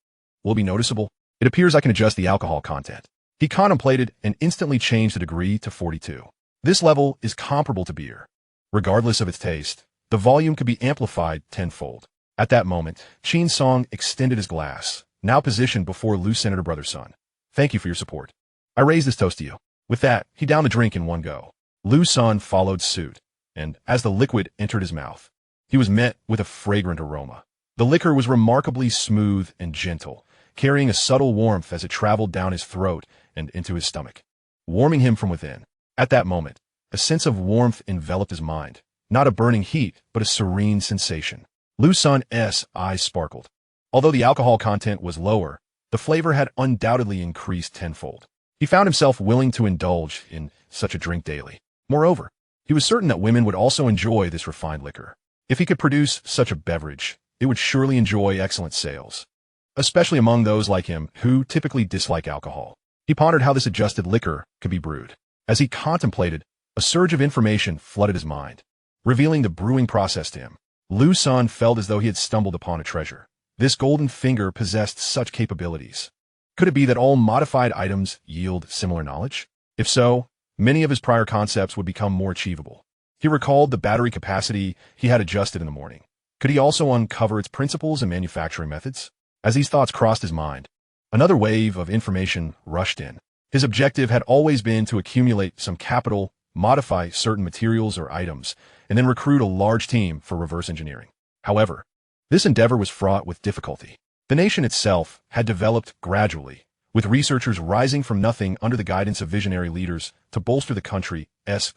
S1: will it be noticeable? It appears I can adjust the alcohol content. He contemplated and instantly changed the degree to 42. This level is comparable to beer. Regardless of its taste, the volume could be amplified tenfold. At that moment, Qin Song extended his glass, now positioned before Liu Senator Brother Sun. Thank you for your support. I raise this toast to you. With that, he downed the drink in one go. Liu Sen followed suit, and as the liquid entered his mouth, he was met with a fragrant aroma. The liquor was remarkably smooth and gentle, carrying a subtle warmth as it traveled down his throat and into his stomach, warming him from within. At that moment, a sense of warmth enveloped his mind, not a burning heat, but a serene sensation. Liu Sen's eyes sparkled. Although the alcohol content was lower, the flavor had undoubtedly increased tenfold. He found himself willing to indulge in such a drink daily. Moreover, he was certain that women would also enjoy this refined liquor. If he could produce such a beverage, it would surely enjoy excellent sales, especially among those like him who typically dislike alcohol. He pondered how this adjusted liquor could be brewed. As he contemplated, a surge of information flooded his mind, revealing the brewing process to him. Liu Sen felt as though he had stumbled upon a treasure. This golden finger possessed such capabilities. Could it be that all modified items yield similar knowledge? If so, many of his prior concepts would become more achievable. He recalled the battery capacity he had adjusted in the morning. Could he also uncover its principles and manufacturing methods? As these thoughts crossed his mind, another wave of information rushed in. His objective had always been to accumulate some capital, modify certain materials or items, and then recruit a large team for reverse engineering. However, this endeavor was fraught with difficulty. The nation itself had developed gradually, with researchers rising from nothing under the guidance of visionary leaders to bolster the country's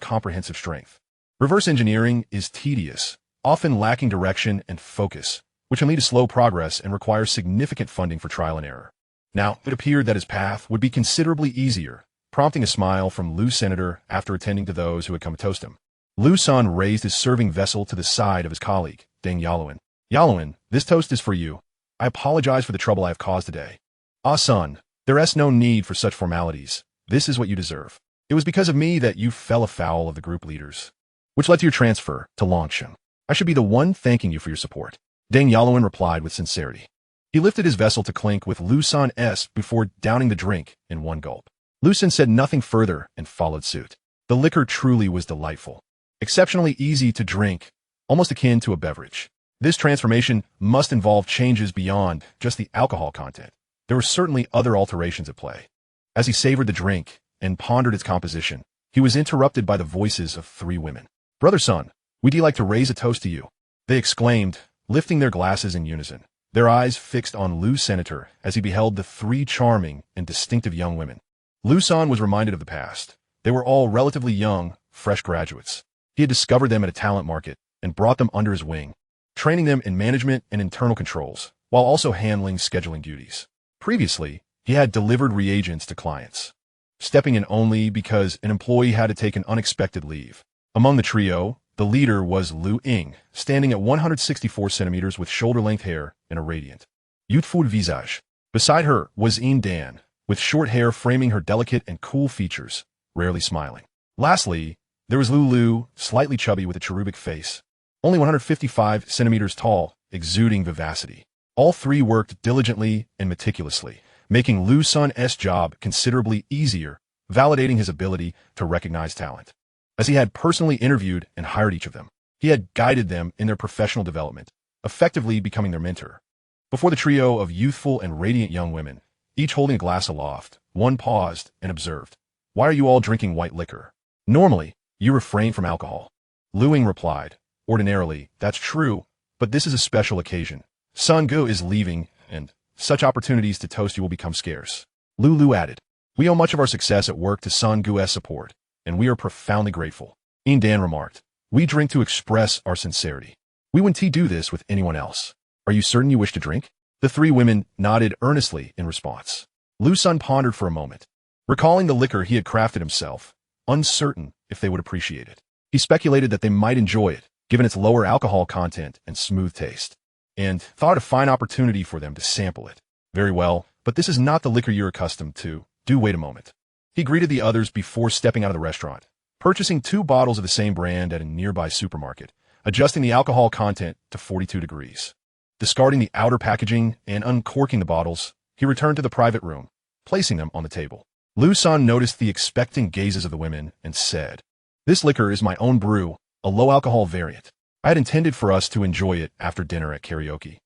S1: comprehensive strength. Reverse engineering is tedious, often lacking direction and focus, which can lead to slow progress and require significant funding for trial and error. Now, it appeared that his path would be considerably easier, prompting a smile from Liu Senator after attending to those who had come to toast him. Liu Sen raised his serving vessel to the side of his colleague, Deng Yaluan. Yaluan, this toast is for you. I apologize for the trouble I have caused today. Ah, son, there is no need for such formalities. This is what you deserve. It was because of me that you fell afoul of the group leaders, which led to your transfer to Longshan. I should be the one thanking you for your support. Deng Yaluan replied with sincerity. He lifted his vessel to clink with Liu Sen's before downing the drink in one gulp. Liu Sen said nothing further and followed suit. The liquor truly was delightful, exceptionally easy to drink, almost akin to a beverage. This transformation must involve changes beyond just the alcohol content. There were certainly other alterations at play. As he savored the drink and pondered its composition, he was interrupted by the voices of 3 women. Brother Sun, we'd like to raise a toast to you, they exclaimed, lifting their glasses in unison, their eyes fixed on Liu Senator as he beheld the 3 charming and distinctive young women. Liu Sen was reminded of the past. They were all relatively young, fresh graduates. He had discovered them at a talent market and brought them under his wing, training them in management and internal controls. while also handling scheduling duties. Previously, he had delivered reagents to clients, stepping in only because an employee had to take an unexpected leave. Among the trio, the leader was Liu Ying, standing at 164 centimeters with shoulder-length hair and a radiant, youthful visage. Beside her was Yin Dan, with short hair framing her delicate and cool features, rarely smiling. Lastly, there was Lulu, slightly chubby with a cherubic face, only 155 centimeters tall, exuding vivacity. All three worked diligently and meticulously, making Liu Sen's job considerably easier, validating his ability to recognize talent. As he had personally interviewed and hired each of them, he had guided them in their professional development, effectively becoming their mentor. Before the trio of youthful and radiant young women, each holding a glass aloft, one paused and observed, "Why are you all drinking white liquor? Normally, you refrain from alcohol." Liu Ying replied, "Ordinarily, that's true, but this is a special occasion. Sun Gu is leaving, and such opportunities to toast you will become scarce." Lulu added, "We owe much of our success at work to Sun Gu's support, and we are profoundly grateful." Yin Dan remarked, "We drink to express our sincerity. We wouldn't do this with anyone else. Are you certain you wish to drink?" The three women nodded earnestly in response. Liu Sen pondered for a moment, recalling the liquor he had crafted himself, uncertain if they would appreciate it. He speculated that they might enjoy it, given its lower alcohol content and smooth taste, and thought it a fine opportunity for them to sample it. "Very well, but this is not the liquor you're accustomed to. Do wait a moment." He greeted the others before stepping out of the restaurant, purchasing 2 bottles of the same brand at a nearby supermarket, adjusting the alcohol content to 42 degrees. Discarding the outer packaging and uncorking the bottles, he returned to the private room, placing them on the table. Liu Sen noticed the expectant gazes of the women and said, "This liquor is my own brew, a low-alcohol variant. I had intended for us to enjoy it after dinner at karaoke.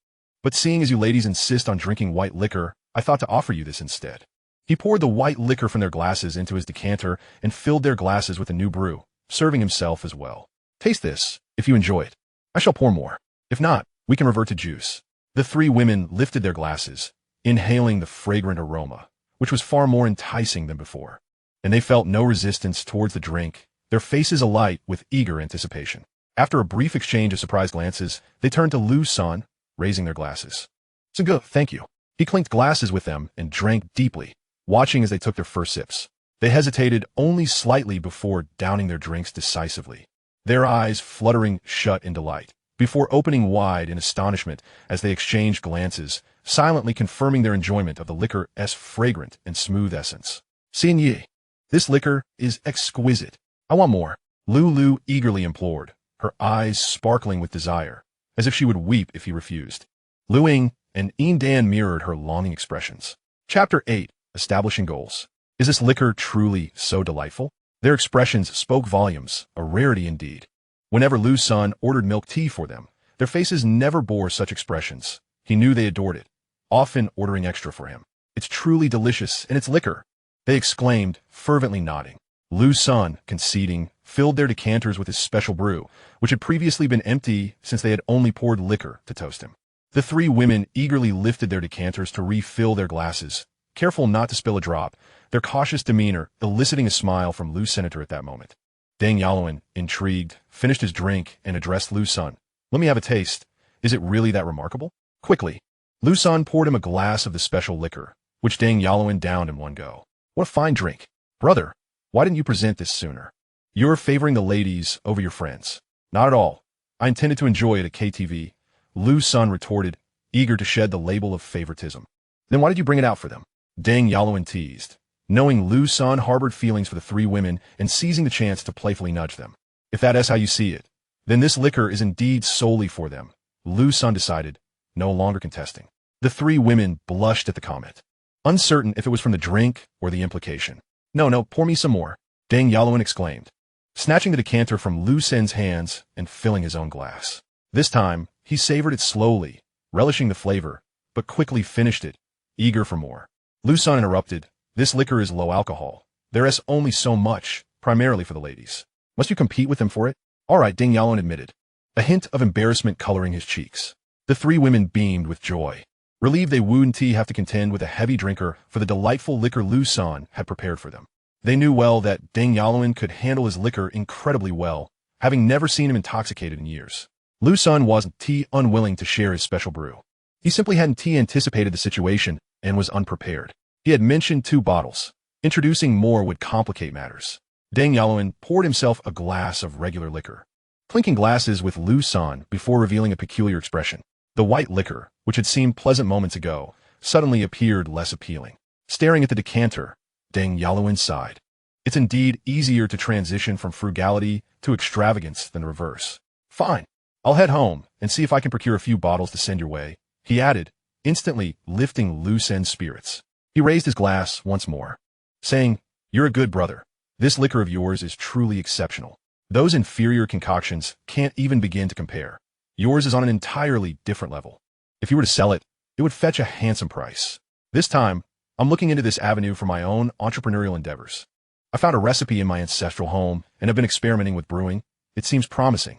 S1: But seeing as you ladies insist on drinking white liquor, I thought to offer you this instead." He poured the white liquor from their glasses into his decanter and filled their glasses with a new brew, serving himself as well. "Taste this, if you enjoy it. I shall pour more. If not, we can revert to juice." The three women lifted their glasses, inhaling the fragrant aroma, which was far more enticing than before. And they felt no resistance towards the drink, their faces alight with eager anticipation. After a brief exchange of surprised glances, they turned to Liu Sen, raising their glasses. "So good, thank you." He clinked glasses with them and drank deeply, watching as they took their first sips. They hesitated only slightly before downing their drinks decisively, their eyes fluttering shut in delight, before opening wide in astonishment as they exchanged glances, silently confirming their enjoyment of the liquor's fragrant and smooth essence. "Xin Yi, this liquor is exquisite. I want more," Lulu eagerly implored, her eyes sparkling with desire, as if she would weep if he refused. Liu Ying and Yin Dan mirrored her longing expressions. Chapter 8. Establishing Goals. Is this liquor truly so delightful? Their expressions spoke volumes, a rarity indeed. Whenever Liu Sen ordered milk tea for them, their faces never bore such expressions. He knew they adored it, often ordering extra for him. "It's truly delicious, and it's liquor," they exclaimed, fervently nodding. Liu Sen, conceding, filled their decanters with his special brew, which had previously been empty since they had only poured liquor to toast him. The three women eagerly lifted their decanters to refill their glasses, careful not to spill a drop, their cautious demeanor eliciting a smile from Liu Senator at that moment. Deng Yaluan, intrigued, finished his drink and addressed Liu Sen. "Let me have a taste. Is it really that remarkable?" Quickly, Liu Sen poured him a glass of the special liquor, which Deng Yaluan downed in one go. "What a fine drink. Brother, why didn't you present this sooner? You're favoring the ladies over your friends." "Not at all. I intended to enjoy it at KTV," Liu Sen retorted, eager to shed the label of favoritism. "Then why did you bring it out for them?" Deng Yaluan teased, knowing Liu Sen harbored feelings for the three women and seizing the chance to playfully nudge them. "If that is how you see it, then this liquor is indeed solely for them," Liu Sen decided, no longer contesting. The three women blushed at the comment, uncertain if it was from the drink or the implication. No, pour me some more," Deng Yaluan exclaimed, snatching the decanter from Liu Sen's hands and filling his own glass. This time, he savored it slowly, relishing the flavor, but quickly finished it, eager for more. Liu Sen interrupted, "This liquor is low alcohol. There is only so much, primarily for the ladies. Must you compete with them for it?" "All right," Deng Yaluan admitted, a hint of embarrassment coloring his cheeks. The three women beamed with joy, relieved they wouldn't have to contend with a heavy drinker for the delightful liquor Liu Sen had prepared for them. They knew well that Deng Yaluan could handle his liquor incredibly well, having never seen him intoxicated in years. Liu Sen wasn't unwilling to share his special brew. He simply hadn't anticipated the situation and was unprepared. He had mentioned 2 bottles. Introducing more would complicate matters. Deng Yaluan poured himself a glass of regular liquor, clinking glasses with Liu Sen before revealing a peculiar expression. The white liquor, which had seemed pleasant moments ago, suddenly appeared less appealing. Staring at the decanter, Deng Yaluan sighed. It's indeed easier to transition from frugality to extravagance than the reverse. Fine. I'll head home and see if I can procure a few bottles to send your way, he added, instantly lifting Liu Sen's spirits. He raised his glass once more, saying, You're a good brother. This liquor of yours is truly exceptional. Those inferior concoctions can't even begin to compare. Yours is on an entirely different level. If you were to sell it, it would fetch a handsome price. This time, I'm looking into this avenue for my own entrepreneurial endeavors. I found a recipe in my ancestral home and have been experimenting with brewing. It seems promising.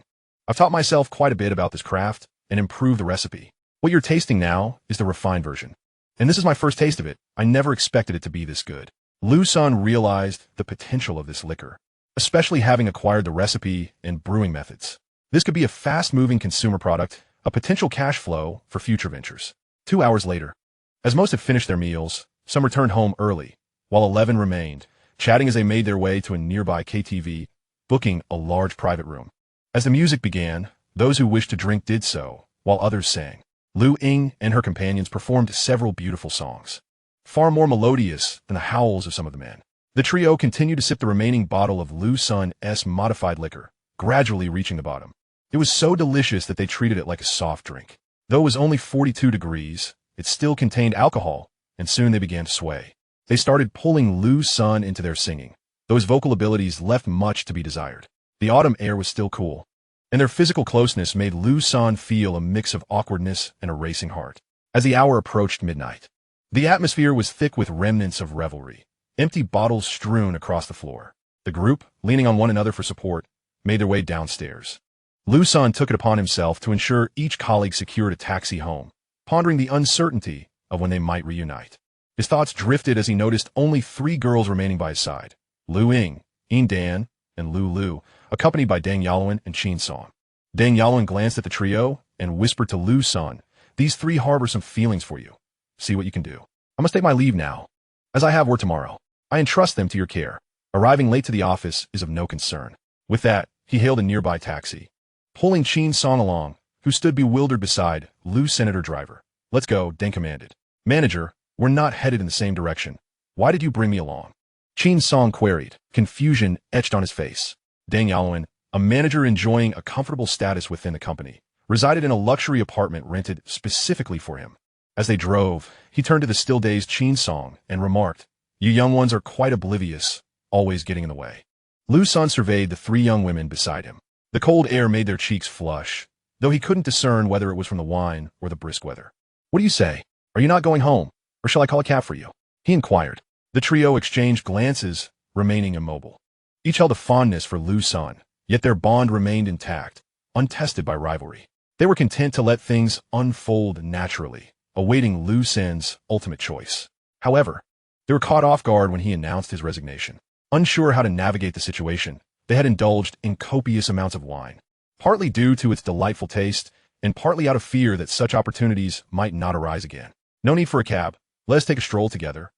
S1: I've taught myself quite a bit about this craft and improved the recipe. What you're tasting now is the refined version. And this is my first taste of it. I never expected it to be this good. Liu Sen realized the potential of this liquor, especially having acquired the recipe and brewing methods. This could be a fast-moving consumer product, a potential cash flow for future ventures. 2 hours later, as most had finished their meals, some returned home early, while 11 remained, chatting as they made their way to a nearby KTV, booking a large private room. As the music began, those who wished to drink did so, while others sang. Lu Ying and her companions performed several beautiful songs, far more melodious than the howls of some of the men. The trio continued to sip the remaining bottle of Liu Sen's modified liquor, gradually reaching the bottom. It was so delicious that they treated it like a soft drink. Though it was only 42 degrees, it still contained alcohol, and soon they began to sway. They started pulling Liu Sen into their singing, though his vocal abilities left much to be desired. The autumn air was still cool, and their physical closeness made Liu Sen feel a mix of awkwardness and a racing heart. As the hour approached midnight, the atmosphere was thick with remnants of revelry, empty bottles strewn across the floor. The group, leaning on one another for support, made their way downstairs. Liu Sen took it upon himself to ensure each colleague secured a taxi home, pondering the uncertainty of when they might reunite. His thoughts drifted as he noticed only 3 girls remaining by his side: Lu Ying, Dan, and Lu, accompanied by Deng Yaluan and Qin Song. Deng Yaluan glanced at the trio and whispered to Liu Sen, These 3 harbor some feelings for you. See what you can do. I must take my leave now, as I have work tomorrow. I entrust them to your care. Arriving late to the office is of no concern. With that, he hailed a nearby taxi, pulling Qin Song along, who stood bewildered beside Liu Senator driver. Let's go, Deng commanded. Manager, we're not headed in the same direction. Why did you bring me along? Qin Song queried, confusion etched on his face. Deng Yaluan, a manager enjoying a comfortable status within the company, resided in a luxury apartment rented specifically for him. As they drove, he turned to the still-dazed Qin Song and remarked, You young ones are quite oblivious, always getting in the way. Liu Sen surveyed the 3 young women beside him. The cold air made their cheeks flush, though he couldn't discern whether it was from the wine or the brisk weather. What do you say? Are you not going home, or shall I call a cab for you? He inquired. The trio exchanged glances, remaining immobile. Each held a fondness for Liu Sen, yet their bond remained intact, untested by rivalry. They were content to let things unfold naturally, awaiting Liu Sen's ultimate choice. However, they were caught off guard when he announced his resignation. Unsure how to navigate the situation, they had indulged in copious amounts of wine, partly due to its delightful taste, and partly out of fear that such opportunities might not arise again. No need for a cab. Let us take a stroll together.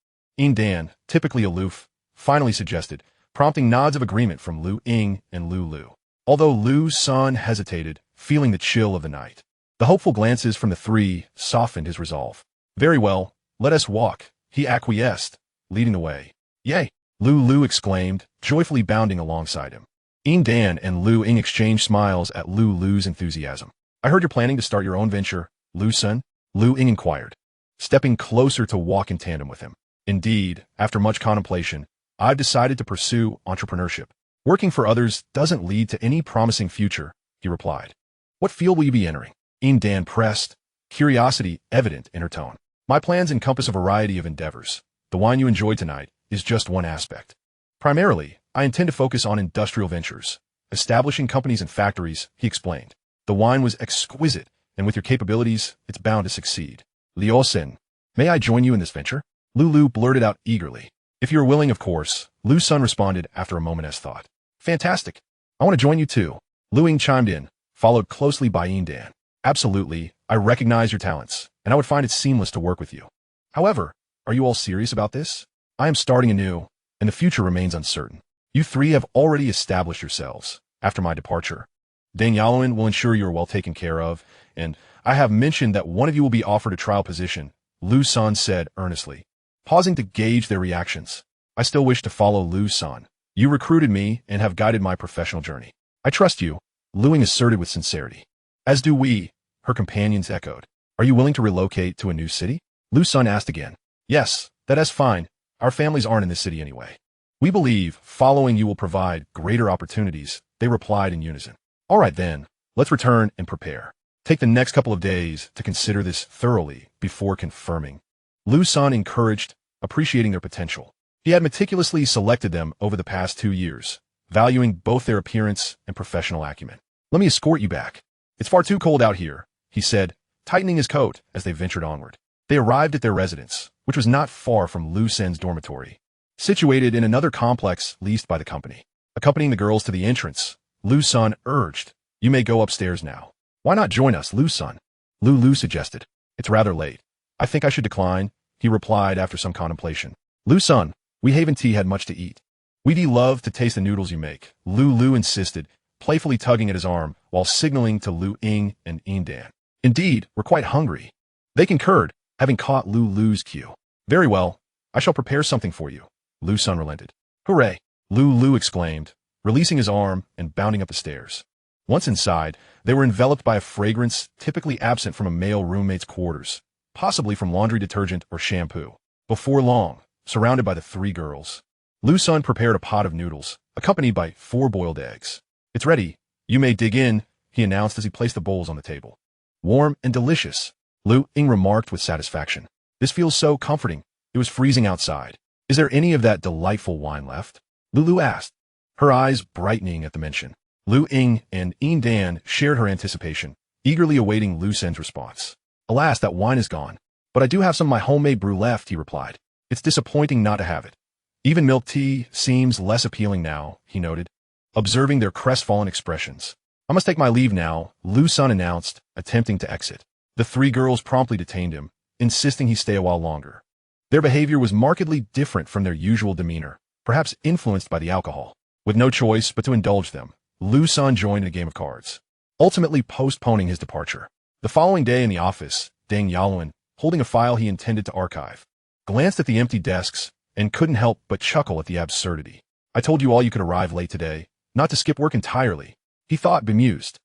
S1: Dan, typically aloof, finally suggested, prompting nods of agreement from Lu Ying and Lu. Although Liu Sen hesitated, feeling the chill of the night. The hopeful glances from the 3 softened his resolve. Very well, let us walk, he acquiesced, leading the way. Yay! Lu exclaimed, joyfully bounding alongside him. Dan and Lu Ying exchanged smiles at Lu's enthusiasm. I heard you're planning to start your own venture, Liu Sen? Lu Ying inquired, stepping closer to walk in tandem with him. Indeed, after much contemplation, I've decided to pursue entrepreneurship. Working for others doesn't lead to any promising future, he replied. What field will you be entering? Dan pressed, curiosity evident in her tone. My plans encompass a variety of endeavors. The wine you enjoyed tonight is just one aspect. Primarily, I intend to focus on industrial ventures, establishing companies and factories, he explained. The wine was exquisite, and with your capabilities, it's bound to succeed. Liu Sen, may I join you in this venture? Lu blurted out eagerly. If you're willing, of course, Liu Sen responded after a moment's thought. Fantastic. I want to join you too. Lu Ying chimed in, followed closely by Dan. Absolutely, I recognize your talents. and I would find it seamless to work with you. However, are you all serious about this? I am starting anew, and the future remains uncertain. You three have already established yourselves after my departure. Deng Yaluan will ensure you are well taken care of, and I have mentioned that one of you will be offered a trial position, Liu Sen said earnestly, pausing to gauge their reactions. I still wish to follow Liu Sen. You recruited me and have guided my professional journey. I trust you, Liu Ying asserted with sincerity. As do we, her companions echoed. Are you willing to relocate to a new city? Liu Sen asked again. Yes, that is fine. Our families aren't in this city anyway. We believe following you will provide greater opportunities, they replied in unison. All right then, let's return and prepare. Take the next couple of days to consider this thoroughly before confirming. Liu Sen encouraged, appreciating their potential. He had meticulously selected them over the past 2 years, valuing both their appearance and professional acumen. Let me escort you back. It's far too cold out here, he said, tightening his coat as they ventured onward. They arrived at their residence, which was not far from Liu Sen's dormitory, situated in another complex leased by the company. Accompanying the girls to the entrance, Liu Sen urged, You may go upstairs now. Why not join us, Liu Sen? Lu suggested. It's rather late. I think I should decline, he replied after some contemplation. Liu Sen, we Haven Tea had much to eat. We'd love to taste the noodles you make, Lu insisted, playfully tugging at his arm while signaling to Liu Ying and Dan. Indeed, we're quite hungry. They concurred, having caught Lu's cue. Very well, I shall prepare something for you, Liu Sen relented. Hooray, Lu exclaimed, releasing his arm and bounding up the stairs. Once inside, they were enveloped by a fragrance typically absent from a male roommate's quarters, possibly from laundry detergent or shampoo. Before long, surrounded by the 3 girls, Liu Sen prepared a pot of noodles, accompanied by 4 boiled eggs. It's ready. You may dig in, he announced as he placed the bowls on the table. Warm and delicious, Liu Ying remarked with satisfaction. This feels so comforting. It was freezing outside. Is there any of that delightful wine left? Lu asked, her eyes brightening at the mention. Liu Ying and Dan shared her anticipation, eagerly awaiting Liu Sen's response. Alas, that wine is gone. But I do have some of my homemade brew left, he replied. It's disappointing not to have it. Even milk tea seems less appealing now, he noted, observing their crestfallen expressions. I must take my leave now, Liu Sen announced, attempting to exit. The 3 girls promptly detained him, insisting he stay a while longer. Their behavior was markedly different from their usual demeanor, perhaps influenced by the alcohol. With no choice but to indulge them, Liu Sen joined in a game of cards, ultimately postponing his departure. The following day in the office, Deng Yaluan, holding a file he intended to archive, glanced at the empty desks and couldn't help but chuckle at the absurdity. I told you all you could arrive late today, not to skip work entirely, he thought, bemused.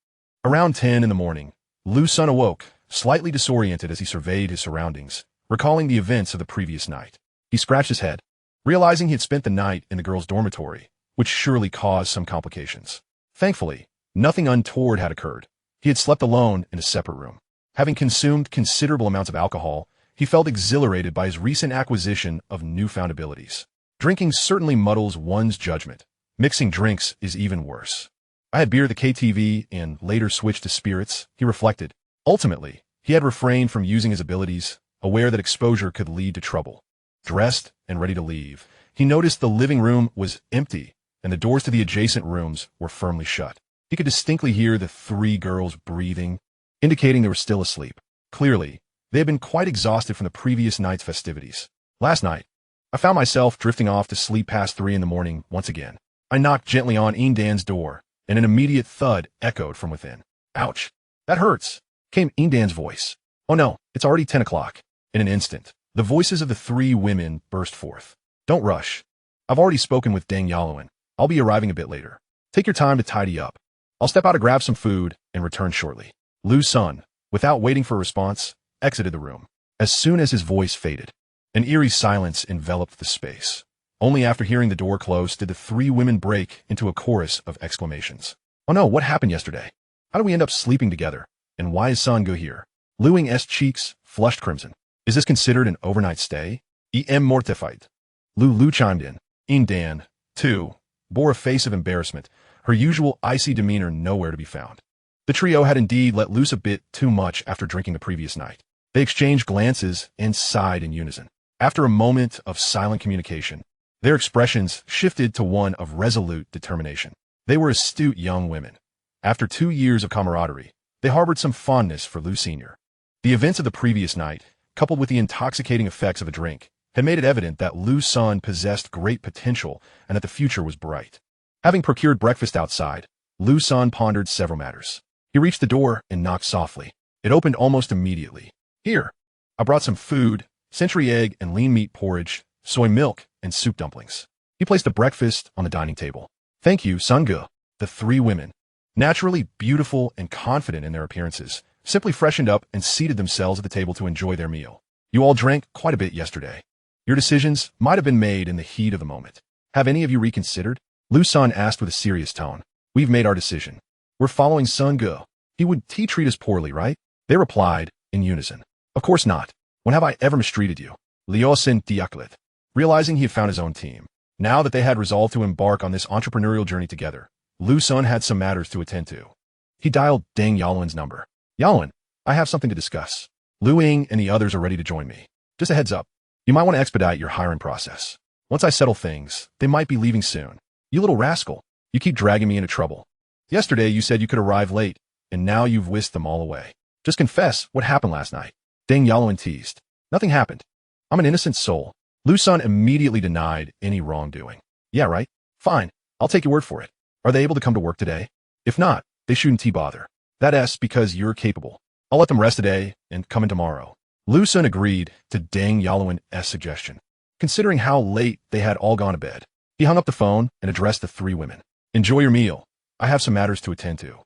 S1: Around 10 in the morning, Liu Sen awoke, slightly disoriented as he surveyed his surroundings, recalling the events of the previous night. He scratched his head, realizing he had spent the night in the girls' dormitory, which surely caused some complications. Thankfully, nothing untoward had occurred. He had slept alone in a separate room. Having consumed considerable amounts of alcohol, he felt exhilarated by his recent acquisition of newfound abilities. Drinking certainly muddles one's judgment. Mixing drinks is even worse. I had beer at the KTV and later switched to spirits, he reflected. Ultimately, he had refrained from using his abilities, aware that exposure could lead to trouble. Dressed and ready to leave, he noticed the living room was empty and the doors to the adjacent rooms were firmly shut. He could distinctly hear the 3 girls breathing, indicating they were still asleep. Clearly, they had been quite exhausted from the previous night's festivities. Last night, I found myself drifting off to sleep past 3 in the morning once again. I knocked gently on Dan's door, and an immediate thud echoed from within. Ouch! That hurts! Came Dan's voice. Oh no, it's already 10 o'clock. In an instant, the voices of the 3 women burst forth. Don't rush. I've already spoken with Deng Yaluan. I'll be arriving a bit later. Take your time to tidy up. I'll step out to grab some food and return shortly. Liu Sen, without waiting for a response, exited the room. As soon as his voice faded, an eerie silence enveloped the space. Only after hearing the door close did the 3 women break into a chorus of exclamations. Oh no, what happened yesterday? How did we end up sleeping together? And why is San Go here? Liu Ying's cheeks flushed crimson. Is this considered an overnight stay? Em mortified. Lu chimed in. Dan, too, bore a face of embarrassment, her usual icy demeanor nowhere to be found. The trio had indeed let loose a bit too much after drinking the previous night. They exchanged glances and sighed in unison. After a moment of silent communication, their expressions shifted to one of resolute determination. They were astute young women. After 2 years of camaraderie, they harbored some fondness for Liu Sr. The events of the previous night, coupled with the intoxicating effects of a drink, had made it evident that Liu Sen possessed great potential and that the future was bright. Having procured breakfast outside, Liu Sen pondered several matters. He reached the door and knocked softly. It opened almost immediately. "Here, I brought some food, century egg and lean meat porridge, soy milk, and soup dumplings." He placed the breakfast on the dining table. "Thank you, Sangge." The three women, naturally beautiful and confident in their appearances, simply freshened up and seated themselves at the table to enjoy their meal. "You all drank quite a bit yesterday. Your decisions might have been made in the heat of the moment. Have any of you reconsidered?" Liu Sen asked with a serious tone. "We've made our decision. We're following Sangge. He would treat us poorly, right?" They replied in unison. "Of course not. When have I ever mistreated you?" Liu Sen diaklet, realizing he had found his own team. Now that they had resolved to embark on this entrepreneurial journey together, Liu Sen had some matters to attend to. He dialed Deng Yaluan's number. "Yaluan, I have something to discuss. Liu Ying and the others are ready to join me. Just a heads up, you might want to expedite your hiring process. Once I settle things, they might be leaving soon. You little rascal, you keep dragging me into trouble. Yesterday you said you could arrive late, and now you've whisked them all away. Just confess what happened last night." Deng Yaluan teased. "Nothing happened. I'm an innocent soul." Liu Sen immediately denied any wrongdoing. "Yeah, right. Fine. I'll take your word for it. Are they able to come to work today? If not, they shouldn't bother. That's because you're capable. I'll let them rest today and come in tomorrow." Liu Sen agreed to Deng Yaluan's suggestion. Considering how late they had all gone to bed, he hung up the phone and addressed the three women. "Enjoy your meal. I have some matters to attend to.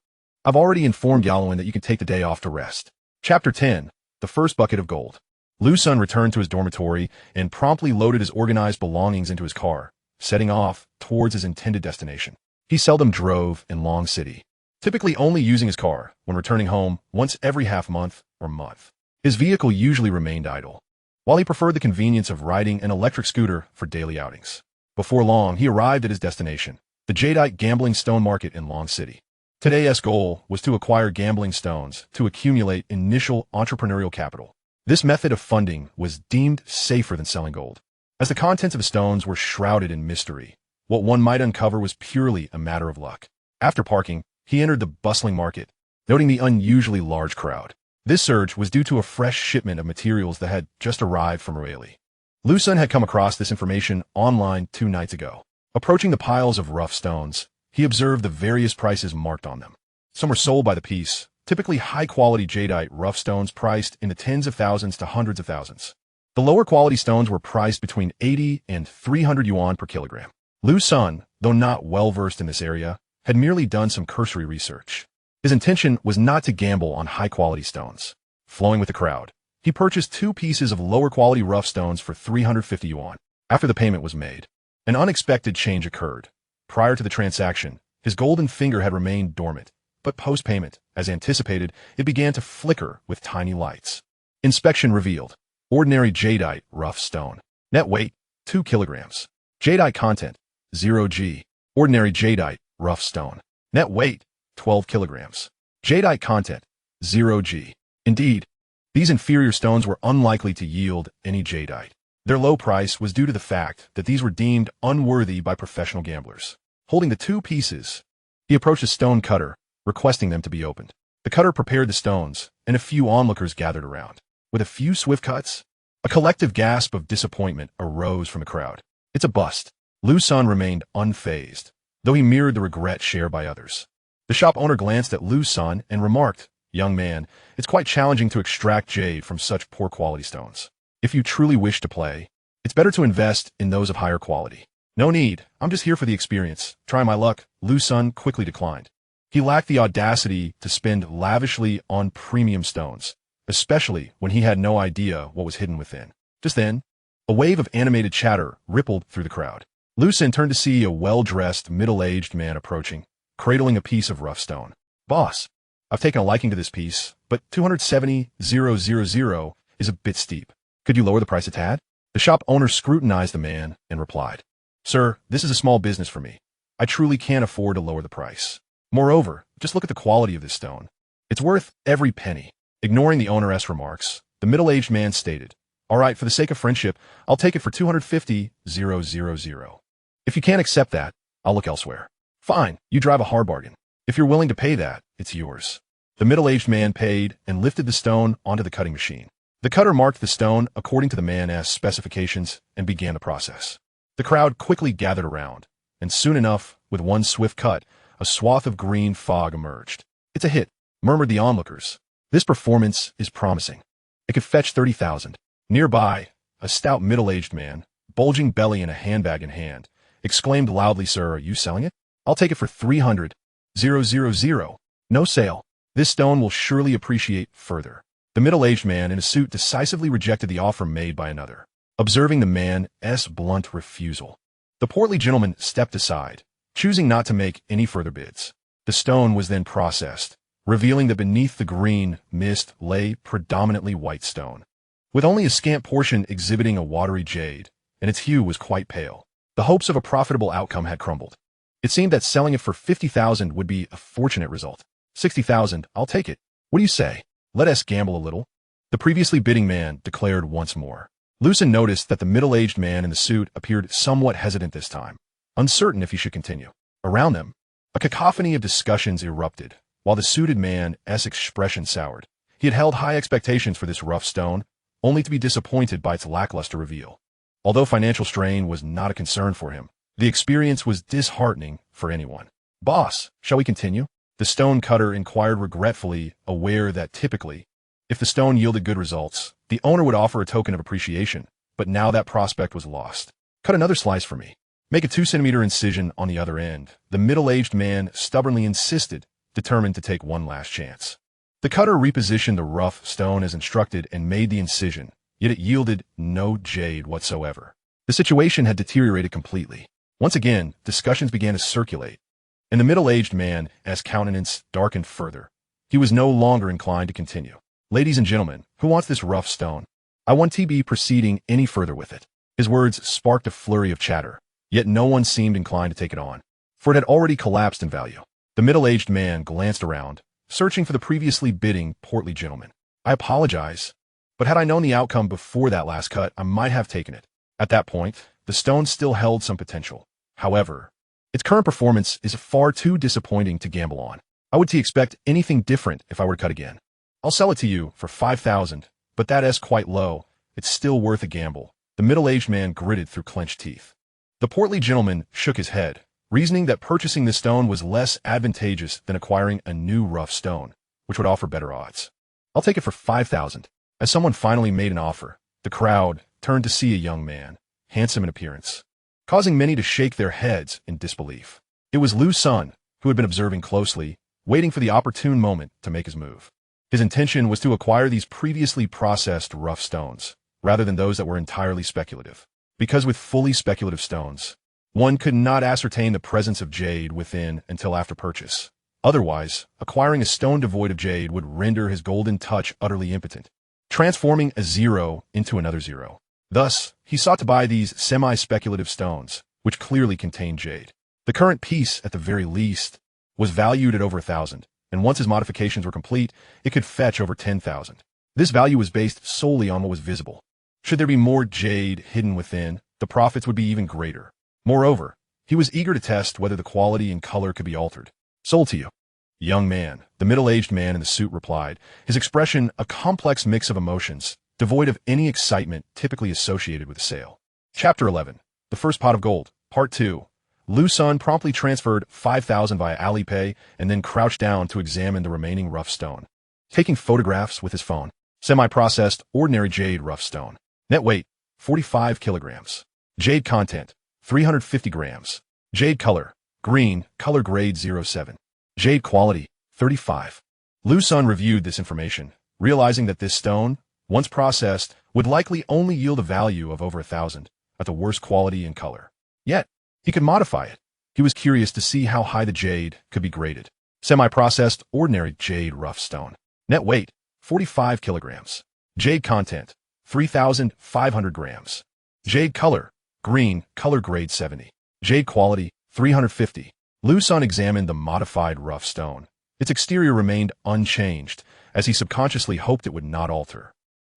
S1: I've already informed Yaluan that you can take the day off to rest." Chapter 10. The First Bucket of Gold. Liu Sen returned to his dormitory and promptly loaded his organized belongings into his car, setting off towards his intended destination. He seldom drove in Long City, typically only using his car when returning home once every half-month or month. His vehicle usually remained idle, while he preferred the convenience of riding an electric scooter for daily outings. Before long, he arrived at his destination, the Jadeite Gambling Stone Market in Long City. Today's goal was to acquire gambling stones to accumulate initial entrepreneurial capital. This method of funding was deemed safer than selling gold, as the contents of the stones were shrouded in mystery. What one might uncover was purely a matter of luck. After parking, he entered the bustling market, noting the unusually large crowd. This surge was due to a fresh shipment of materials that had just arrived from Rueli. Liu Sen had come across this information online 2 nights ago. Approaching the piles of rough stones, he observed the various prices marked on them. Some were sold by the piece, typically high-quality jadeite rough stones priced in the tens of thousands to hundreds of thousands. The lower-quality stones were priced between 80 and 300 yuan per kilogram. Liu Sen, though not well-versed in this area, had merely done some cursory research. His intention was not to gamble on high-quality stones. Flowing with the crowd, he purchased 2 pieces of lower-quality rough stones for 350 yuan. After the payment was made, an unexpected change occurred. Prior to the transaction, his golden finger had remained dormant, but post-payment, as anticipated, it began to flicker with tiny lights. Inspection revealed: ordinary jadeite rough stone. Net weight, 2 kilograms. Jadeite content, 0G. Ordinary jadeite rough stone. Net weight, 12 kilograms. Jadeite content, 0G. Indeed, these inferior stones were unlikely to yield any jadeite. Their low price was due to the fact that these were deemed unworthy by professional gamblers. Holding the 2 pieces, he approached a stone cutter, requesting them to be opened. The cutter prepared the stones, and a few onlookers gathered around. With a few swift cuts, a collective gasp of disappointment arose from the crowd. "It's a bust." Liu Sen remained unfazed, though he mirrored the regret shared by others. The shop owner glanced at Liu Sen and remarked, "Young man, it's quite challenging to extract jade from such poor quality stones. If you truly wish to play, it's better to invest in those of higher quality." "No need, I'm just here for the experience. Try my luck," Liu Sen quickly declined. He lacked the audacity to spend lavishly on premium stones, especially when he had no idea what was hidden within. Just then, a wave of animated chatter rippled through the crowd. Liu Sen turned to see a well-dressed, middle-aged man approaching, cradling a piece of rough stone. "Boss, I've taken a liking to this piece, but 270,000 is a bit steep. Could you lower the price a tad?" The shop owner scrutinized the man and replied, "Sir, this is a small business for me. I truly can't afford to lower the price. Moreover, just look at the quality of this stone. It's worth every penny." Ignoring the owner's remarks, the middle-aged man stated, "All right, for the sake of friendship, I'll take it for 250,000. If you can't accept that, I'll look elsewhere." "Fine, you drive a hard bargain. If you're willing to pay that, it's yours." The middle-aged man paid and lifted the stone onto the cutting machine. The cutter marked the stone according to the man's specifications and began the process. The crowd quickly gathered around, and soon enough, with one swift cut, a swath of green fog emerged. "It's a hit," murmured the onlookers. "This performance is promising. It could fetch 30,000. Nearby, a stout middle-aged man, bulging belly and a handbag in hand, exclaimed loudly, "Sir, are you selling it? I'll take it for 300,000. No sale. This stone will surely appreciate further." The middle-aged man in a suit decisively rejected the offer made by another. Observing the man's blunt refusal, the portly gentleman stepped aside, choosing not to make any further bids. The stone was then processed, revealing that beneath the green mist lay predominantly white stone, with only a scant portion exhibiting a watery jade, and its hue was quite pale. The hopes of a profitable outcome had crumbled. It seemed that selling it for 50,000 would be a fortunate result. 60,000, I'll take it. What do you say? Let us gamble a little. The previously bidding man declared once more. Liu Sen noticed that the middle-aged man in the suit appeared somewhat hesitant this time, uncertain if he should continue. Around them, a cacophony of discussions erupted, while the suited man's expression soured. He had held high expectations for this rough stone, only to be disappointed by its lackluster reveal. Although financial strain was not a concern for him, the experience was disheartening for anyone. "Boss, shall we continue?" The stone cutter inquired regretfully, aware that typically, if the stone yielded good results, the owner would offer a token of appreciation, but now that prospect was lost. "Cut another slice for me. Make a 2-centimeter incision on the other end." The middle-aged man stubbornly insisted, determined to take one last chance. The cutter repositioned the rough stone as instructed and made the incision, yet it yielded no jade whatsoever. The situation had deteriorated completely. Once again, discussions began to circulate, and the middle-aged man's countenance darkened further. He was no longer inclined to continue. "Ladies and gentlemen, who wants this rough stone? I want to be proceeding any further with it." His words sparked a flurry of chatter, yet no one seemed inclined to take it on, for it had already collapsed in value. The middle-aged man glanced around, searching for the previously bidding portly gentleman. "I apologize, but had I known the outcome before that last cut, I might have taken it." At that point, the stone still held some potential. However, its current performance is far too disappointing to gamble on. I would expect anything different if I were to cut again. "I'll sell it to you for 5,000, but that is quite low. It's still worth a gamble." The middle-aged man gritted through clenched teeth. The portly gentleman shook his head, reasoning that purchasing this stone was less advantageous than acquiring a new rough stone, which would offer better odds. "I'll take it for 5,000. As someone finally made an offer, the crowd turned to see a young man, handsome in appearance, causing many to shake their heads in disbelief. It was Liu Sen, who had been observing closely, waiting for the opportune moment to make his move. His intention was to acquire these previously processed rough stones, rather than those that were entirely speculative. Because with fully speculative stones, one could not ascertain the presence of jade within until after purchase. Otherwise, acquiring a stone devoid of jade would render his golden touch utterly impotent, transforming a zero into another zero. Thus, he sought to buy these semi-speculative stones, which clearly contained jade. The current piece, at the very least, was valued at over 1,000, and once his modifications were complete, it could fetch over 10,000. This value was based solely on what was visible. Should there be more jade hidden within, the profits would be even greater. Moreover, he was eager to test whether the quality and color could be altered. "Sold to you." "Young man," the middle-aged man in the suit replied, his expression a complex mix of emotions, devoid of any excitement typically associated with a sale. Chapter 11. The First Pot of Gold, Part 2. Liu Sen promptly transferred 5,000 via Alipay and then crouched down to examine the remaining rough stone, taking photographs with his phone. Semi-processed, ordinary jade rough stone. Net weight, 45 kilograms. Jade content, 350 grams. Jade color, green, color grade 07. Jade quality, 35. Liu Sen reviewed this information, realizing that this stone, once processed, would likely only yield a value of over 1,000, at the worst quality and color. Yet, he could modify it. He was curious to see how high the jade could be graded. Semi-processed, ordinary jade rough stone. Net weight, 45 kilograms. Jade content, 3,500 grams. Jade color, green, color grade 70. Jade quality, 350. Liu Sen examined the modified rough stone. Its exterior remained unchanged, as he subconsciously hoped it would not alter.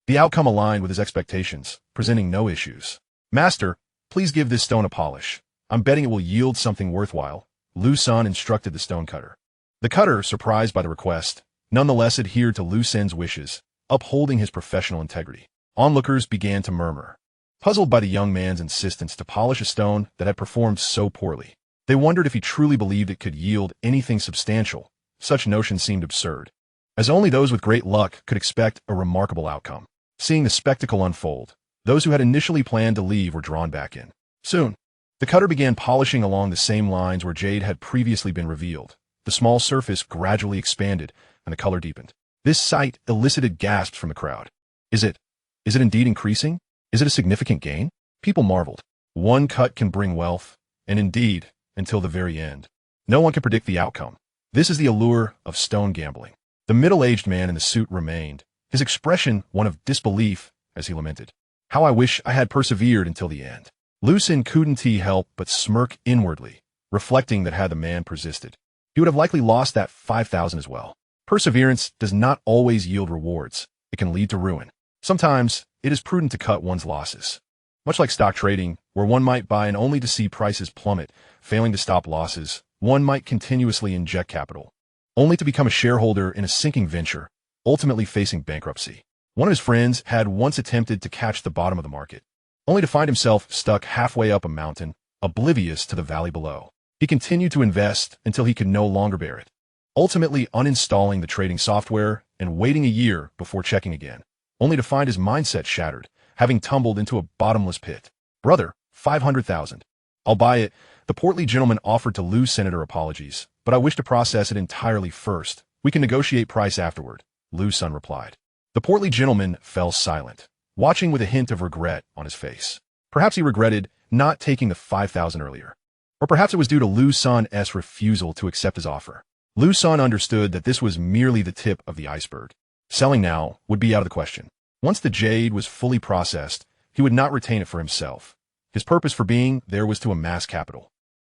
S1: The outcome aligned with his expectations, presenting no issues. "Master, please give this stone a polish. I'm betting it will yield something worthwhile," Liu Sen instructed the stone cutter. The cutter, surprised by the request, nonetheless adhered to Liu Sen's wishes, upholding his professional integrity. Onlookers began to murmur, puzzled by the young man's insistence to polish a stone that had performed so poorly. They wondered if he truly believed it could yield anything substantial. Such notions seemed absurd, as only those with great luck could expect a remarkable outcome. Seeing the spectacle unfold, those who had initially planned to leave were drawn back in. Soon, the cutter began polishing along the same lines where jade had previously been revealed. The small surface gradually expanded, and the color deepened. This sight elicited gasps from the crowd. Is it indeed increasing? Is it a significant gain? People marveled. One cut can bring wealth, and indeed, until the very end. No one can predict the outcome. This is the allure of stone gambling. The middle-aged man in the suit remained, his expression one of disbelief as he lamented. How I wish I had persevered until the end. Liu Sen couldn't help but smirk inwardly, reflecting that had the man persisted, he would have likely lost that 5,000 as well. Perseverance does not always yield rewards. It can lead to ruin. Sometimes, it is prudent to cut one's losses. Much like stock trading, where one might buy and only to see prices plummet, failing to stop losses, one might continuously inject capital, only to become a shareholder in a sinking venture, ultimately facing bankruptcy. One of his friends had once attempted to catch the bottom of the market, only to find himself stuck halfway up a mountain, oblivious to the valley below. He continued to invest until he could no longer bear it, ultimately uninstalling the trading software and waiting a year before checking again, only to find his mindset shattered, having tumbled into a bottomless pit. Brother, 500,000. I'll buy it. The portly gentleman offered to Liu Senator apologies, but I wish to process it entirely first. We can negotiate price afterward, Liu Sen replied. The portly gentleman fell silent, watching with a hint of regret on his face. Perhaps he regretted not taking the 5,000 earlier. Or perhaps it was due to Liu Sen's refusal to accept his offer. Liu Sen understood that this was merely the tip of the iceberg. Selling now would be out of the question. Once the jade was fully processed, he would not retain it for himself. His purpose for being there was to amass capital.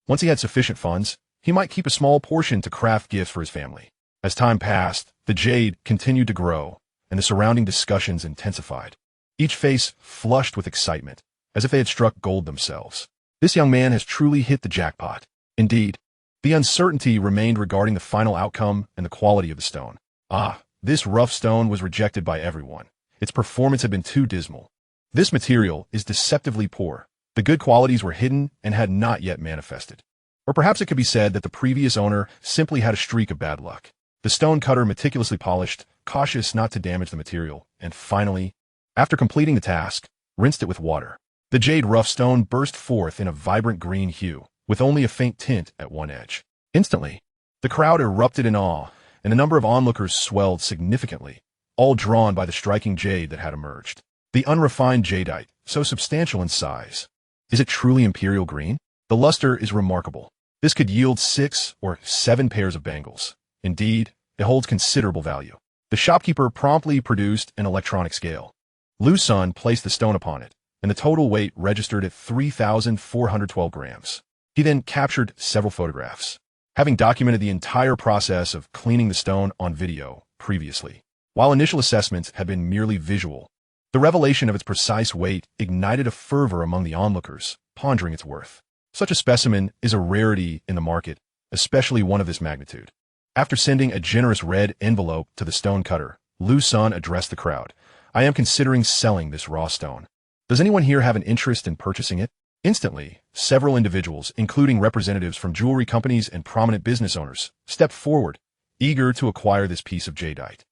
S1: Once he had sufficient funds, he might keep a small portion to craft gifts for his family. As time passed, the jade continued to grow, and the surrounding discussions intensified. Each face flushed with excitement, as if they had struck gold themselves. This young man has truly hit the jackpot. Indeed, the uncertainty remained regarding the final outcome and the quality of the stone. This rough stone was rejected by everyone. Its performance had been too dismal. This material is deceptively poor. The good qualities were hidden and had not yet manifested. Or perhaps it could be said that the previous owner simply had a streak of bad luck. The stone cutter meticulously polished, cautious not to damage the material, and finally, after completing the task, rinsed it with water. The jade rough stone burst forth in a vibrant green hue, with only a faint tint at one edge. Instantly, the crowd erupted in awe, and the number of onlookers swelled significantly, all drawn by the striking jade that had emerged. The unrefined jadeite, so substantial in size. Is it truly imperial green? The luster is remarkable. This could yield 6 or 7 pairs of bangles. Indeed, it holds considerable value. The shopkeeper promptly produced an electronic scale. Liu Sen placed the stone upon it, and the total weight registered at 3,412 grams. He then captured several photographs, having documented the entire process of cleaning the stone on video previously. While initial assessments had been merely visual, the revelation of its precise weight ignited a fervor among the onlookers, pondering its worth. Such a specimen is a rarity in the market, especially one of this magnitude. After sending a generous red envelope to the stone cutter, Liu Sen addressed the crowd. I am considering selling this raw stone. Does anyone here have an interest in purchasing it? Instantly, several individuals, including representatives from jewelry companies and prominent business owners, stepped forward, eager to acquire this piece of jadeite.